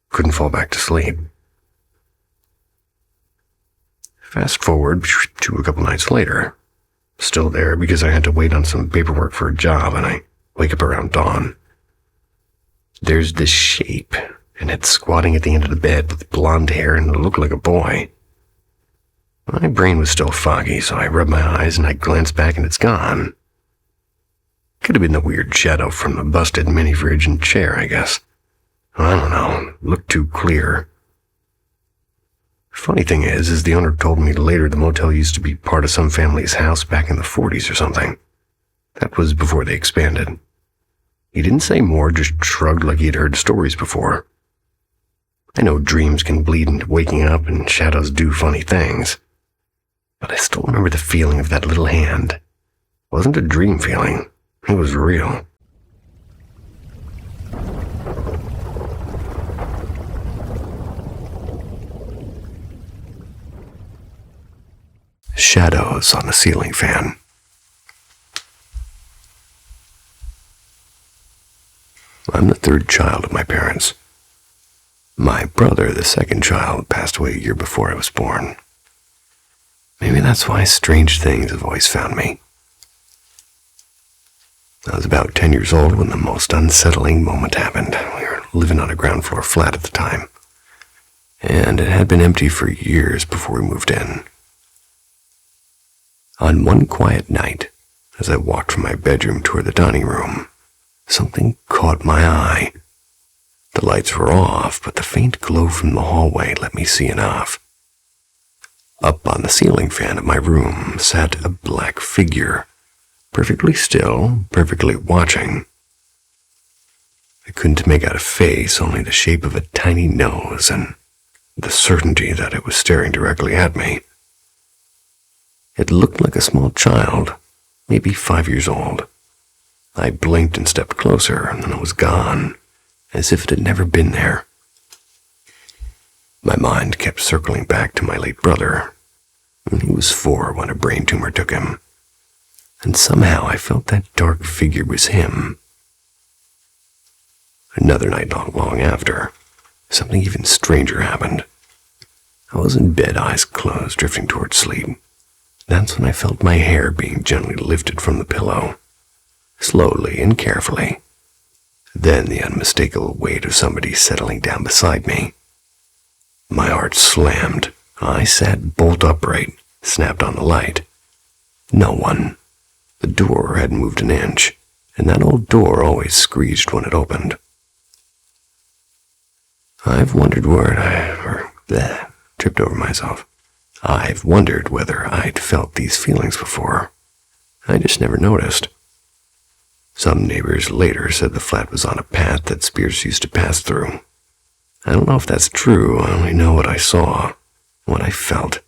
Couldn't fall back to sleep. Fast forward to a couple nights later. Still there because I had to wait on some paperwork for a job, and I wake up around dawn. There's this shape, and it's squatting at the end of the bed with blonde hair and it looked like a boy. My brain was still foggy, so I rubbed my eyes and I glanced back and it's gone. Could have been the weird shadow from the busted mini fridge and chair, I guess. I don't know, it looked too clear. Funny thing is the owner told me later the motel used to be part of some family's house back in the 40s or something. That was before they expanded. He didn't say more, just shrugged like he'd heard stories before. I know dreams can bleed into waking up and shadows do funny things. But I still remember the feeling of that little hand. It wasn't a dream feeling. It was real. Shadows on the ceiling fan. I'm the third child of my parents. My brother, the second child, passed away a year before I was born. Maybe that's why strange things have always found me. I was about 10 years old when the most unsettling moment happened. We were living on a ground floor flat at the time, and it had been empty for years before we moved in. On one quiet night, as I walked from my bedroom toward the dining room, something caught my eye. The lights were off, but the faint glow from the hallway let me see enough. Up on the ceiling fan of my room sat a black figure, perfectly still, perfectly watching. I couldn't make out a face, only the shape of a tiny nose and the certainty that it was staring directly at me. It looked like a small child, maybe 5 years old. I blinked and stepped closer, and then it was gone, as if it had never been there. My mind kept circling back to my late brother. He was 4 when a brain tumor took him, and somehow I felt that dark figure was him. Another night not long after, something even stranger happened. I was in bed, eyes closed, drifting towards sleep. That's when I felt my hair being gently lifted from the pillow, slowly and carefully. Then the unmistakable weight of somebody settling down beside me. My heart slammed. I sat bolt upright, snapped on the light. No one. The door hadn't moved an inch, and that old door always screeched when it opened. I've wondered tripped over myself. I've wondered whether I'd felt these feelings before. I just never noticed. Some neighbors later said the flat was on a path that spirits used to pass through. I don't know if that's true. I only know what I saw, what I felt.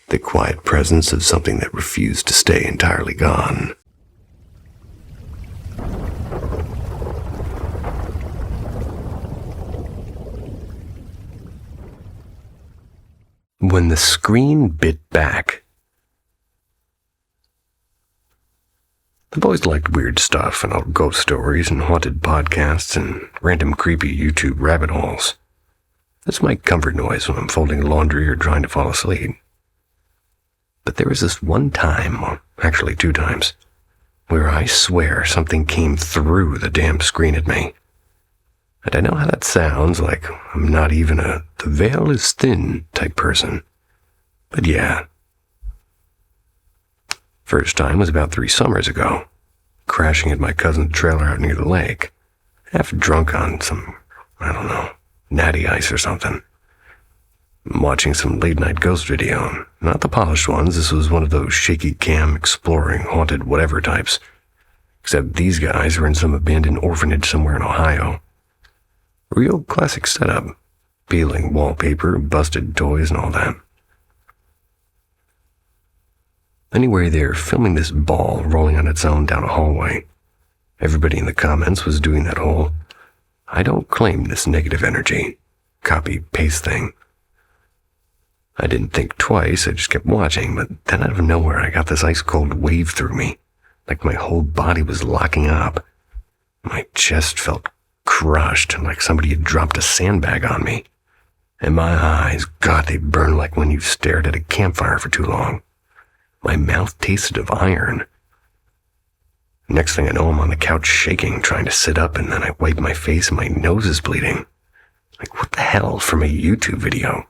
The quiet presence of something that refused to stay entirely gone. When the screen bit back. I've always liked weird stuff and old ghost stories and haunted podcasts and random creepy YouTube rabbit holes. That's my comfort noise when I'm folding laundry or trying to fall asleep. But there was this one time, or actually 2 times, where I swear something came through the damn screen at me. And I know how that sounds, like I'm not even the veil is thin type person. But yeah. First time was about 3 summers ago, crashing at my cousin's trailer out near the lake, half drunk on some, natty ice or something. Watching some late-night ghost video, not the polished ones. This was one of those shaky cam, exploring, haunted whatever types. Except these guys were in some abandoned orphanage somewhere in Ohio. Real classic setup. Peeling wallpaper, busted toys and all that. Anyway, they're filming this ball rolling on its own down a hallway. Everybody in the comments was doing that whole, I don't claim this negative energy, copy-paste thing. I didn't think twice, I just kept watching, but then out of nowhere I got this ice-cold wave through me, like my whole body was locking up. My chest felt crushed, like somebody had dropped a sandbag on me. And my eyes, God, they burned like when you've stared at a campfire for too long. My mouth tasted of iron. Next thing I know, I'm on the couch shaking, trying to sit up, and then I wipe my face and my nose is bleeding. Like, what the hell, from a YouTube video?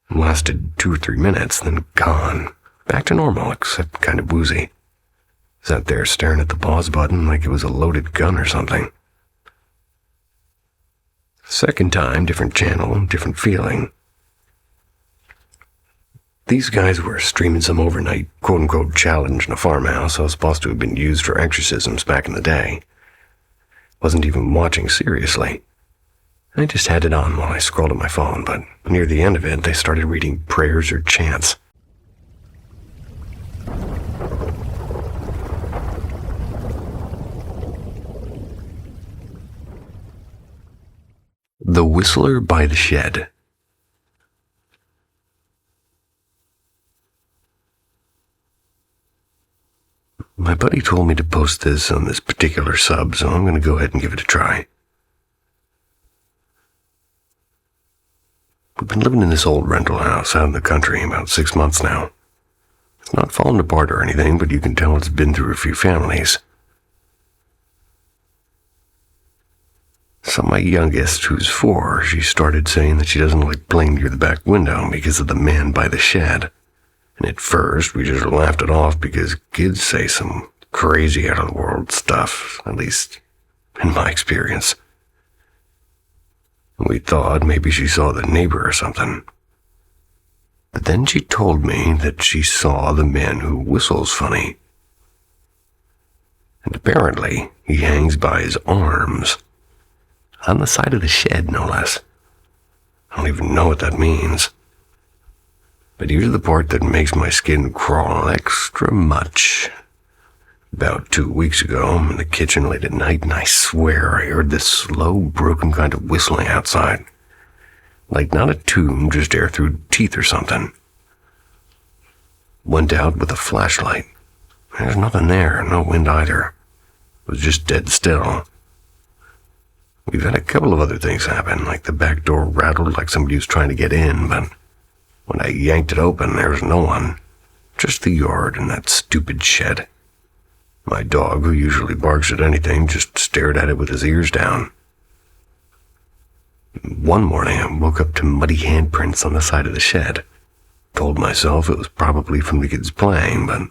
It lasted 2 or 3 minutes, then gone. Back to normal, except kind of woozy. Sat there staring at the pause button like it was a loaded gun or something. Second time, different channel, different feeling. These guys were streaming some overnight quote-unquote challenge in a farmhouse that was supposed to have been used for exorcisms back in the day. Wasn't even watching seriously. I just had it on while I scrolled at my phone, but near the end of it, they started reading prayers or chants. The Whistler by the Shed. My buddy told me to post this on this particular sub, so I'm going to go ahead and give it a try. We've been living in this old rental house out in the country about 6 months now. It's not fallen apart or anything, but you can tell it's been through a few families. So my youngest, who's 4, she started saying that she doesn't like playing near the back window because of the man by the shed. And at first, we just laughed it off because kids say some crazy out-of-the-world stuff, at least in my experience. We thought maybe she saw the neighbor or something. But then she told me that she saw the man who whistles funny. And apparently, he hangs by his arms. On the side of the shed, no less. I don't even know what that means. But here's the part that makes my skin crawl extra much. About 2 weeks ago, I'm in the kitchen late at night, and I swear I heard this slow, broken kind of whistling outside. Like not a tomb, just air through teeth or something. Went out with a flashlight. There's nothing there, no wind either. It was just dead still. We've had a couple of other things happen, like the back door rattled like somebody was trying to get in, but when I yanked it open, there was no one. Just the yard and that stupid shed. My dog, who usually barks at anything, just stared at it with his ears down. One morning, I woke up to muddy handprints on the side of the shed. Told myself it was probably from the kids playing, but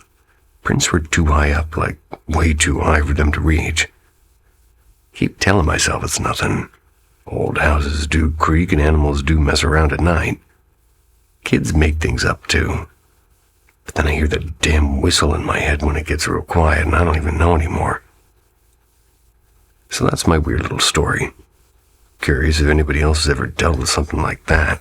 prints were too high up, like way too high for them to reach. Keep telling myself it's nothing. Old houses do creak and animals do mess around at night. Kids make things up too. But then I hear that damn whistle in my head when it gets real quiet and I don't even know anymore. So that's my weird little story. Curious if anybody else has ever dealt with something like that.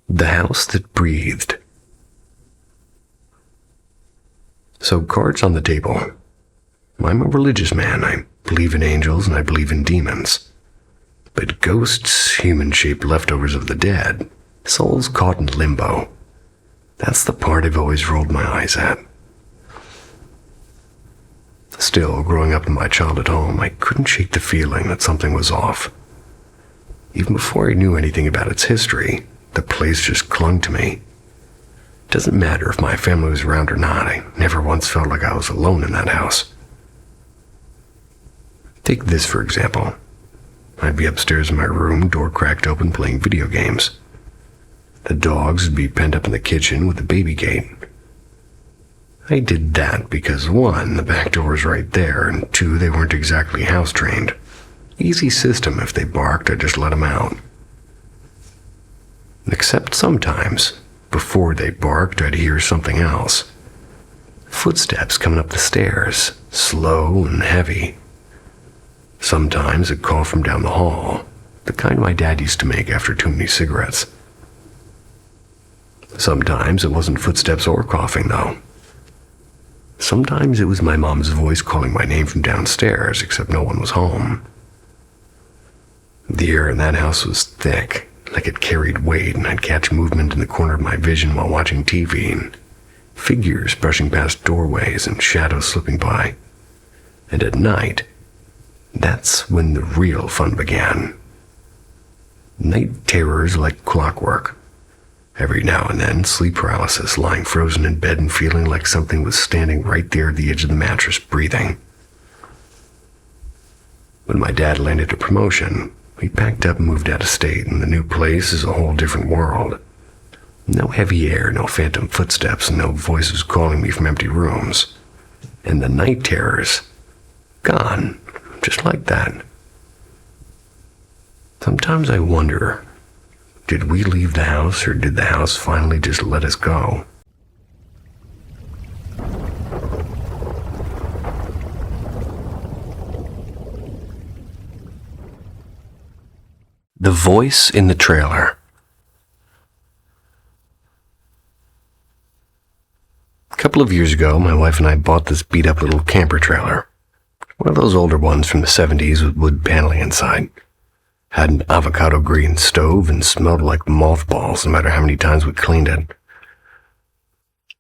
The house that breathed. So, cards on the table. I'm a religious man. I believe in angels and I believe in demons. But ghosts, human-shaped leftovers of the dead, souls caught in limbo. That's the part I've always rolled my eyes at. Still, growing up in my childhood home, I couldn't shake the feeling that something was off. Even before I knew anything about its history, the place just clung to me. It doesn't matter if my family was around or not, I never once felt like I was alone in that house. Take this for example. I'd be upstairs in my room, door cracked open, playing video games. The dogs would be penned up in the kitchen with the baby gate. I did that because 1, the back door was right there, and 2, they weren't exactly house trained. Easy system. If they barked, I'd just let them out. Except sometimes, before they barked, I'd hear something else. Footsteps coming up the stairs, slow and heavy. Sometimes a call from down the hall, the kind my dad used to make after too many cigarettes. Sometimes it wasn't footsteps or coughing, though. Sometimes it was my mom's voice calling my name from downstairs, except no one was home. The air in that house was thick, like it carried weight, and I'd catch movement in the corner of my vision while watching TV, and figures brushing past doorways and shadows slipping by. And at night, that's when the real fun began. Night terrors like clockwork. Every now and then, sleep paralysis, lying frozen in bed and feeling like something was standing right there at the edge of the mattress, breathing. When my dad landed a promotion, we packed up and moved out of state, and the new place is a whole different world. No heavy air, no phantom footsteps, and no voices calling me from empty rooms. And the night terrors, gone, just like that. Sometimes I wonder, did we leave the house, or did the house finally just let us go? The voice in the trailer. A couple of years ago, my wife and I bought this beat-up little camper trailer. One of those older ones from the 70s with wood paneling inside. Had an avocado green stove and smelled like mothballs no matter how many times we cleaned it.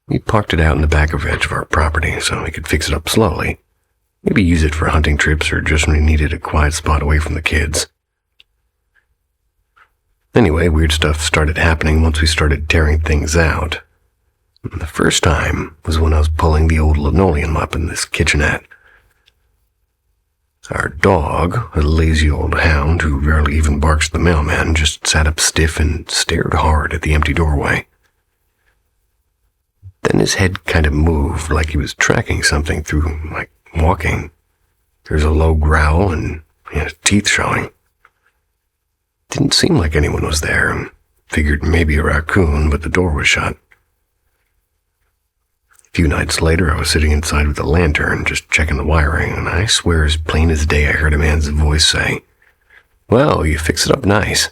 We parked it out in the back of edge of our property so we could fix it up slowly. Maybe use it for hunting trips or just when we needed a quiet spot away from the kids. Anyway, weird stuff started happening once we started tearing things out. The first time was when I was pulling the old linoleum up in this kitchenette. Our dog, a lazy old hound who rarely even barks at the mailman, just sat up stiff and stared hard at the empty doorway. Then his head kind of moved like he was tracking something through, like walking. There was a low growl and he had teeth showing. Didn't seem like anyone was there. Figured maybe a raccoon, but the door was shut. A few nights later, I was sitting inside with a lantern, just checking the wiring, and I swear as plain as day I heard a man's voice say, "Well, you fixed it up nice."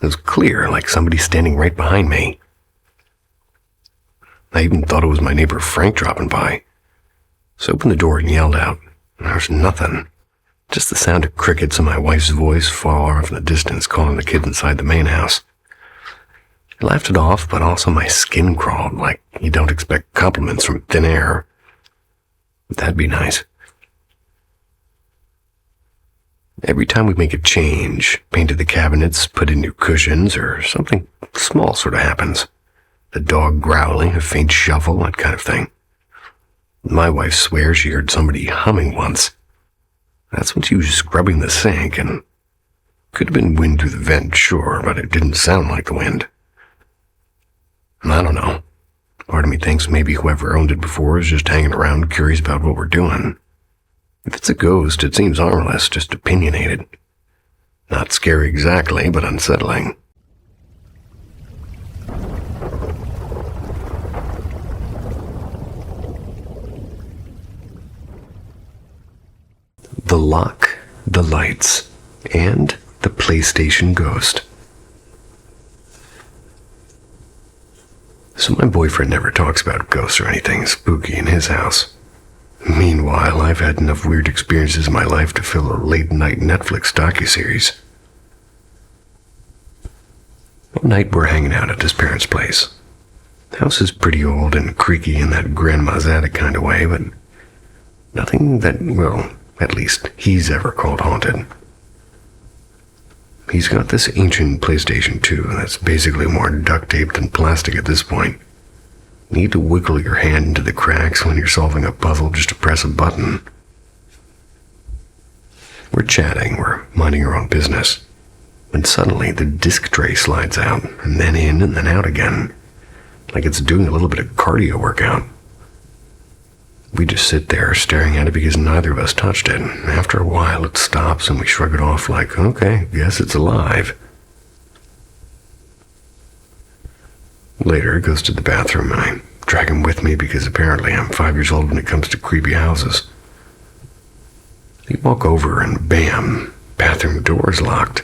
It was clear, like somebody standing right behind me. I even thought it was my neighbor Frank dropping by. So I opened the door and yelled out. There's nothing. Just the sound of crickets and my wife's voice far off in the distance calling the kids inside the main house. I laughed it off, but also my skin crawled like you don't expect compliments from thin air. But that'd be nice. Every time we make a change, painted the cabinets, put in new cushions, or something small sort of happens. The dog growling, a faint shuffle, that kind of thing. My wife swears she heard somebody humming once. That's when she was scrubbing the sink, and could have been wind through the vent, sure, but it didn't sound like the wind. I don't know. Part of me thinks maybe whoever owned it before is just hanging around curious about what we're doing. If it's a ghost, it seems harmless, just opinionated. Not scary exactly, but unsettling. The lock, the lights, and the PlayStation ghost. So my boyfriend never talks about ghosts or anything spooky in his house. Meanwhile, I've had enough weird experiences in my life to fill a late-night Netflix docuseries. One night we're hanging out at his parents' place. The house is pretty old and creaky in that grandma's attic kind of way, but nothing that, well, at least he's ever called haunted. He's got this ancient PlayStation 2 that's basically more duct tape than plastic at this point. You need to wiggle your hand into the cracks when you're solving a puzzle just to press a button. We're chatting, we're minding our own business, when suddenly the disc tray slides out, and then in and then out again, like it's doing a little bit of cardio workout. We just sit there staring at it because neither of us touched it. After a while, it stops and we shrug it off like, okay, guess it's alive. Later, it goes to the bathroom and I drag him with me because apparently I'm 5 years old when it comes to creepy houses. We walk over and bam, bathroom door is locked.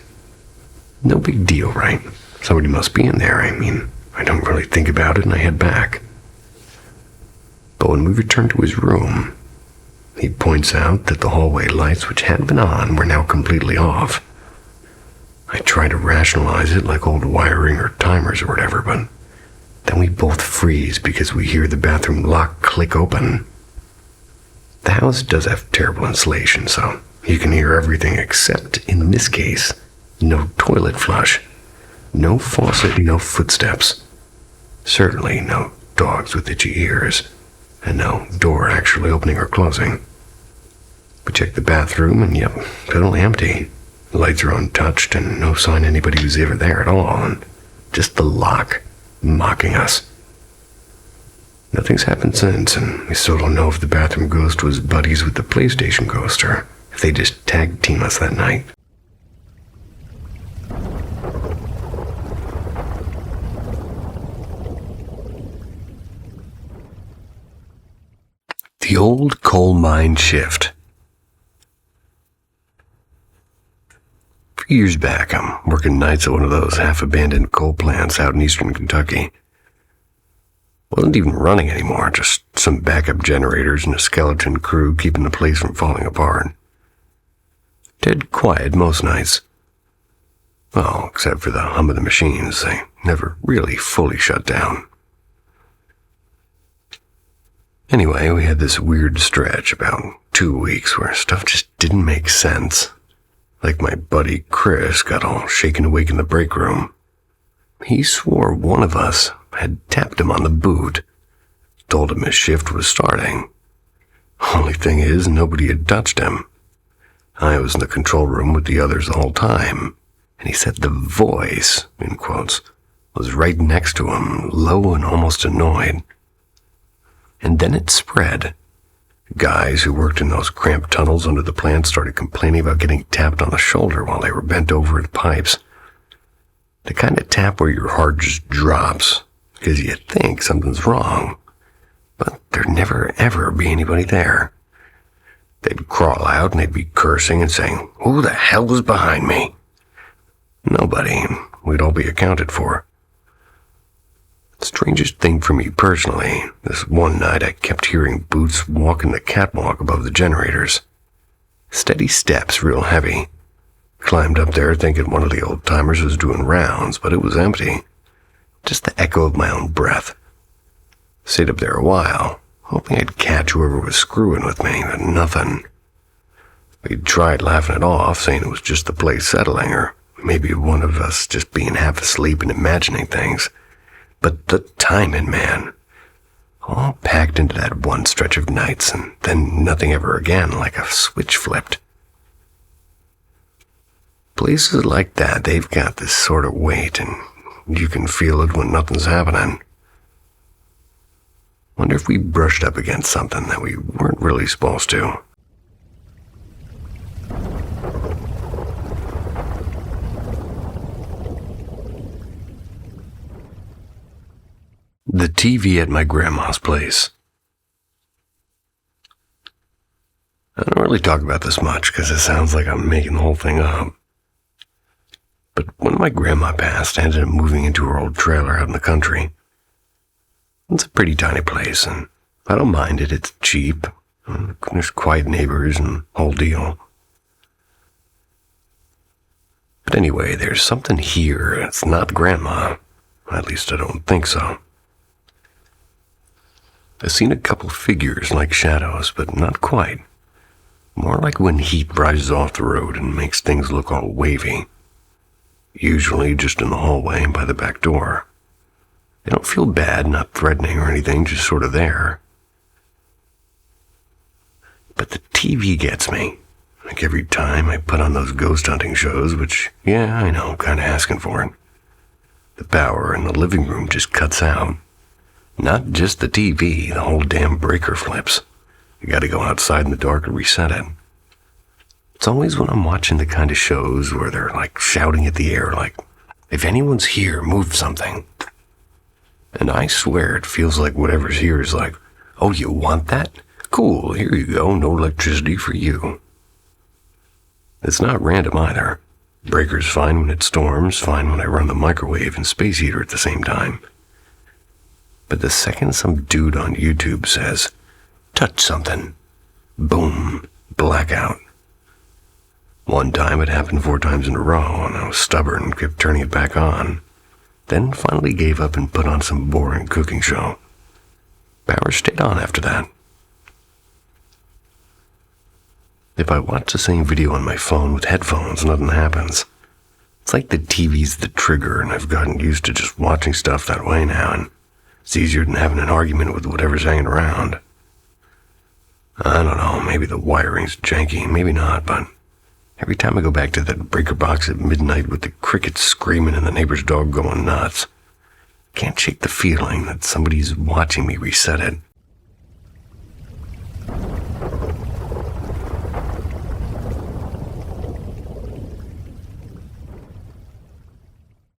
No big deal, right? Somebody must be in there. I mean, I don't really think about it and I head back. But when we return to his room, he points out that the hallway lights, which had been on, were now completely off. I try to rationalize it like old wiring or timers or whatever, but then we both freeze because we hear the bathroom lock click open. The house does have terrible insulation, so you can hear everything except, in this case, no toilet flush, no faucet, no footsteps. Certainly no dogs with itchy ears. And no door actually opening or closing. We check the bathroom and yep, totally empty. The lights are untouched and no sign anybody was ever there at all, and just the lock mocking us. Nothing's happened since, and we still don't know if the bathroom ghost was buddies with the PlayStation ghost or if they just tag team us that night. The old coal mine shift. A few years back, I'm working nights at one of those half-abandoned coal plants out in eastern Kentucky. Wasn't even running anymore, just some backup generators and a skeleton crew keeping the place from falling apart. Dead quiet most nights. Well, except for the hum of the machines, they never really fully shut down. Anyway, we had this weird stretch, about 2 weeks, where stuff just didn't make sense. Like my buddy Chris got all shaken awake in the break room. He swore one of us had tapped him on the boot, told him his shift was starting. Only thing is, nobody had touched him. I was in the control room with the others the whole time, and he said the voice, in quotes, was right next to him, low and almost annoyed. And then it spread. Guys who worked in those cramped tunnels under the plant started complaining about getting tapped on the shoulder while they were bent over at the pipes. The kind of tap where your heart just drops because you think something's wrong, but there'd never ever be anybody there. They'd crawl out and they'd be cursing and saying, "Who the hell was behind me?" Nobody, and we'd all be accounted for. Strangest thing for me personally, this one night I kept hearing boots walking the catwalk above the generators. Steady steps, real heavy. Climbed up there thinking one of the old-timers was doing rounds, but it was empty. Just the echo of my own breath. Stayed up there a while, hoping I'd catch whoever was screwing with me, but nothing. We tried laughing it off, saying it was just the place settling, or maybe one of us just being half asleep and imagining things. But the timing, man. All packed into that one stretch of nights, and then nothing ever again, like a switch flipped. Places like that, they've got this sort of weight, and you can feel it when nothing's happening. Wonder if we brushed up against something that we weren't really supposed to. The TV at my grandma's place. I don't really talk about this much because it sounds like I'm making the whole thing up. But when my grandma passed, I ended up moving into her old trailer out in the country. It's a pretty tiny place, and I don't mind it. It's cheap. There's quiet neighbors and the whole deal. But anyway, there's something here. It's not Grandma. At least I don't think so. I've seen a couple figures like shadows, but not quite. More like when heat rises off the road and makes things look all wavy. Usually just in the hallway by the back door. They don't feel bad, not threatening or anything, just sort of there. But the TV gets me. Like every time I put on those ghost hunting shows, which, yeah, I know, kind of asking for it. The power in the living room just cuts out. Not just the TV, the whole damn breaker flips. You gotta go outside in the dark and reset it. It's always when I'm watching the kind of shows where they're like shouting at the air like, if anyone's here, move something. And I swear it feels like whatever's here is like, oh, you want that? Cool, here you go, no electricity for you. It's not random either. Breaker's fine when it storms, fine when I run the microwave and space heater at the same time. But the second some dude on YouTube says, touch something, boom, blackout. One time it happened 4 times in a row, and I was stubborn and kept turning it back on. Then finally gave up and put on some boring cooking show. Power stayed on after that. If I watch the same video on my phone with headphones, nothing happens. It's like the TV's the trigger, and I've gotten used to just watching stuff that way now, and it's easier than having an argument with whatever's hanging around. I don't know, maybe the wiring's janky, maybe not, but every time I go back to that breaker box at midnight with the crickets screaming and the neighbor's dog going nuts, I can't shake the feeling that somebody's watching me reset it.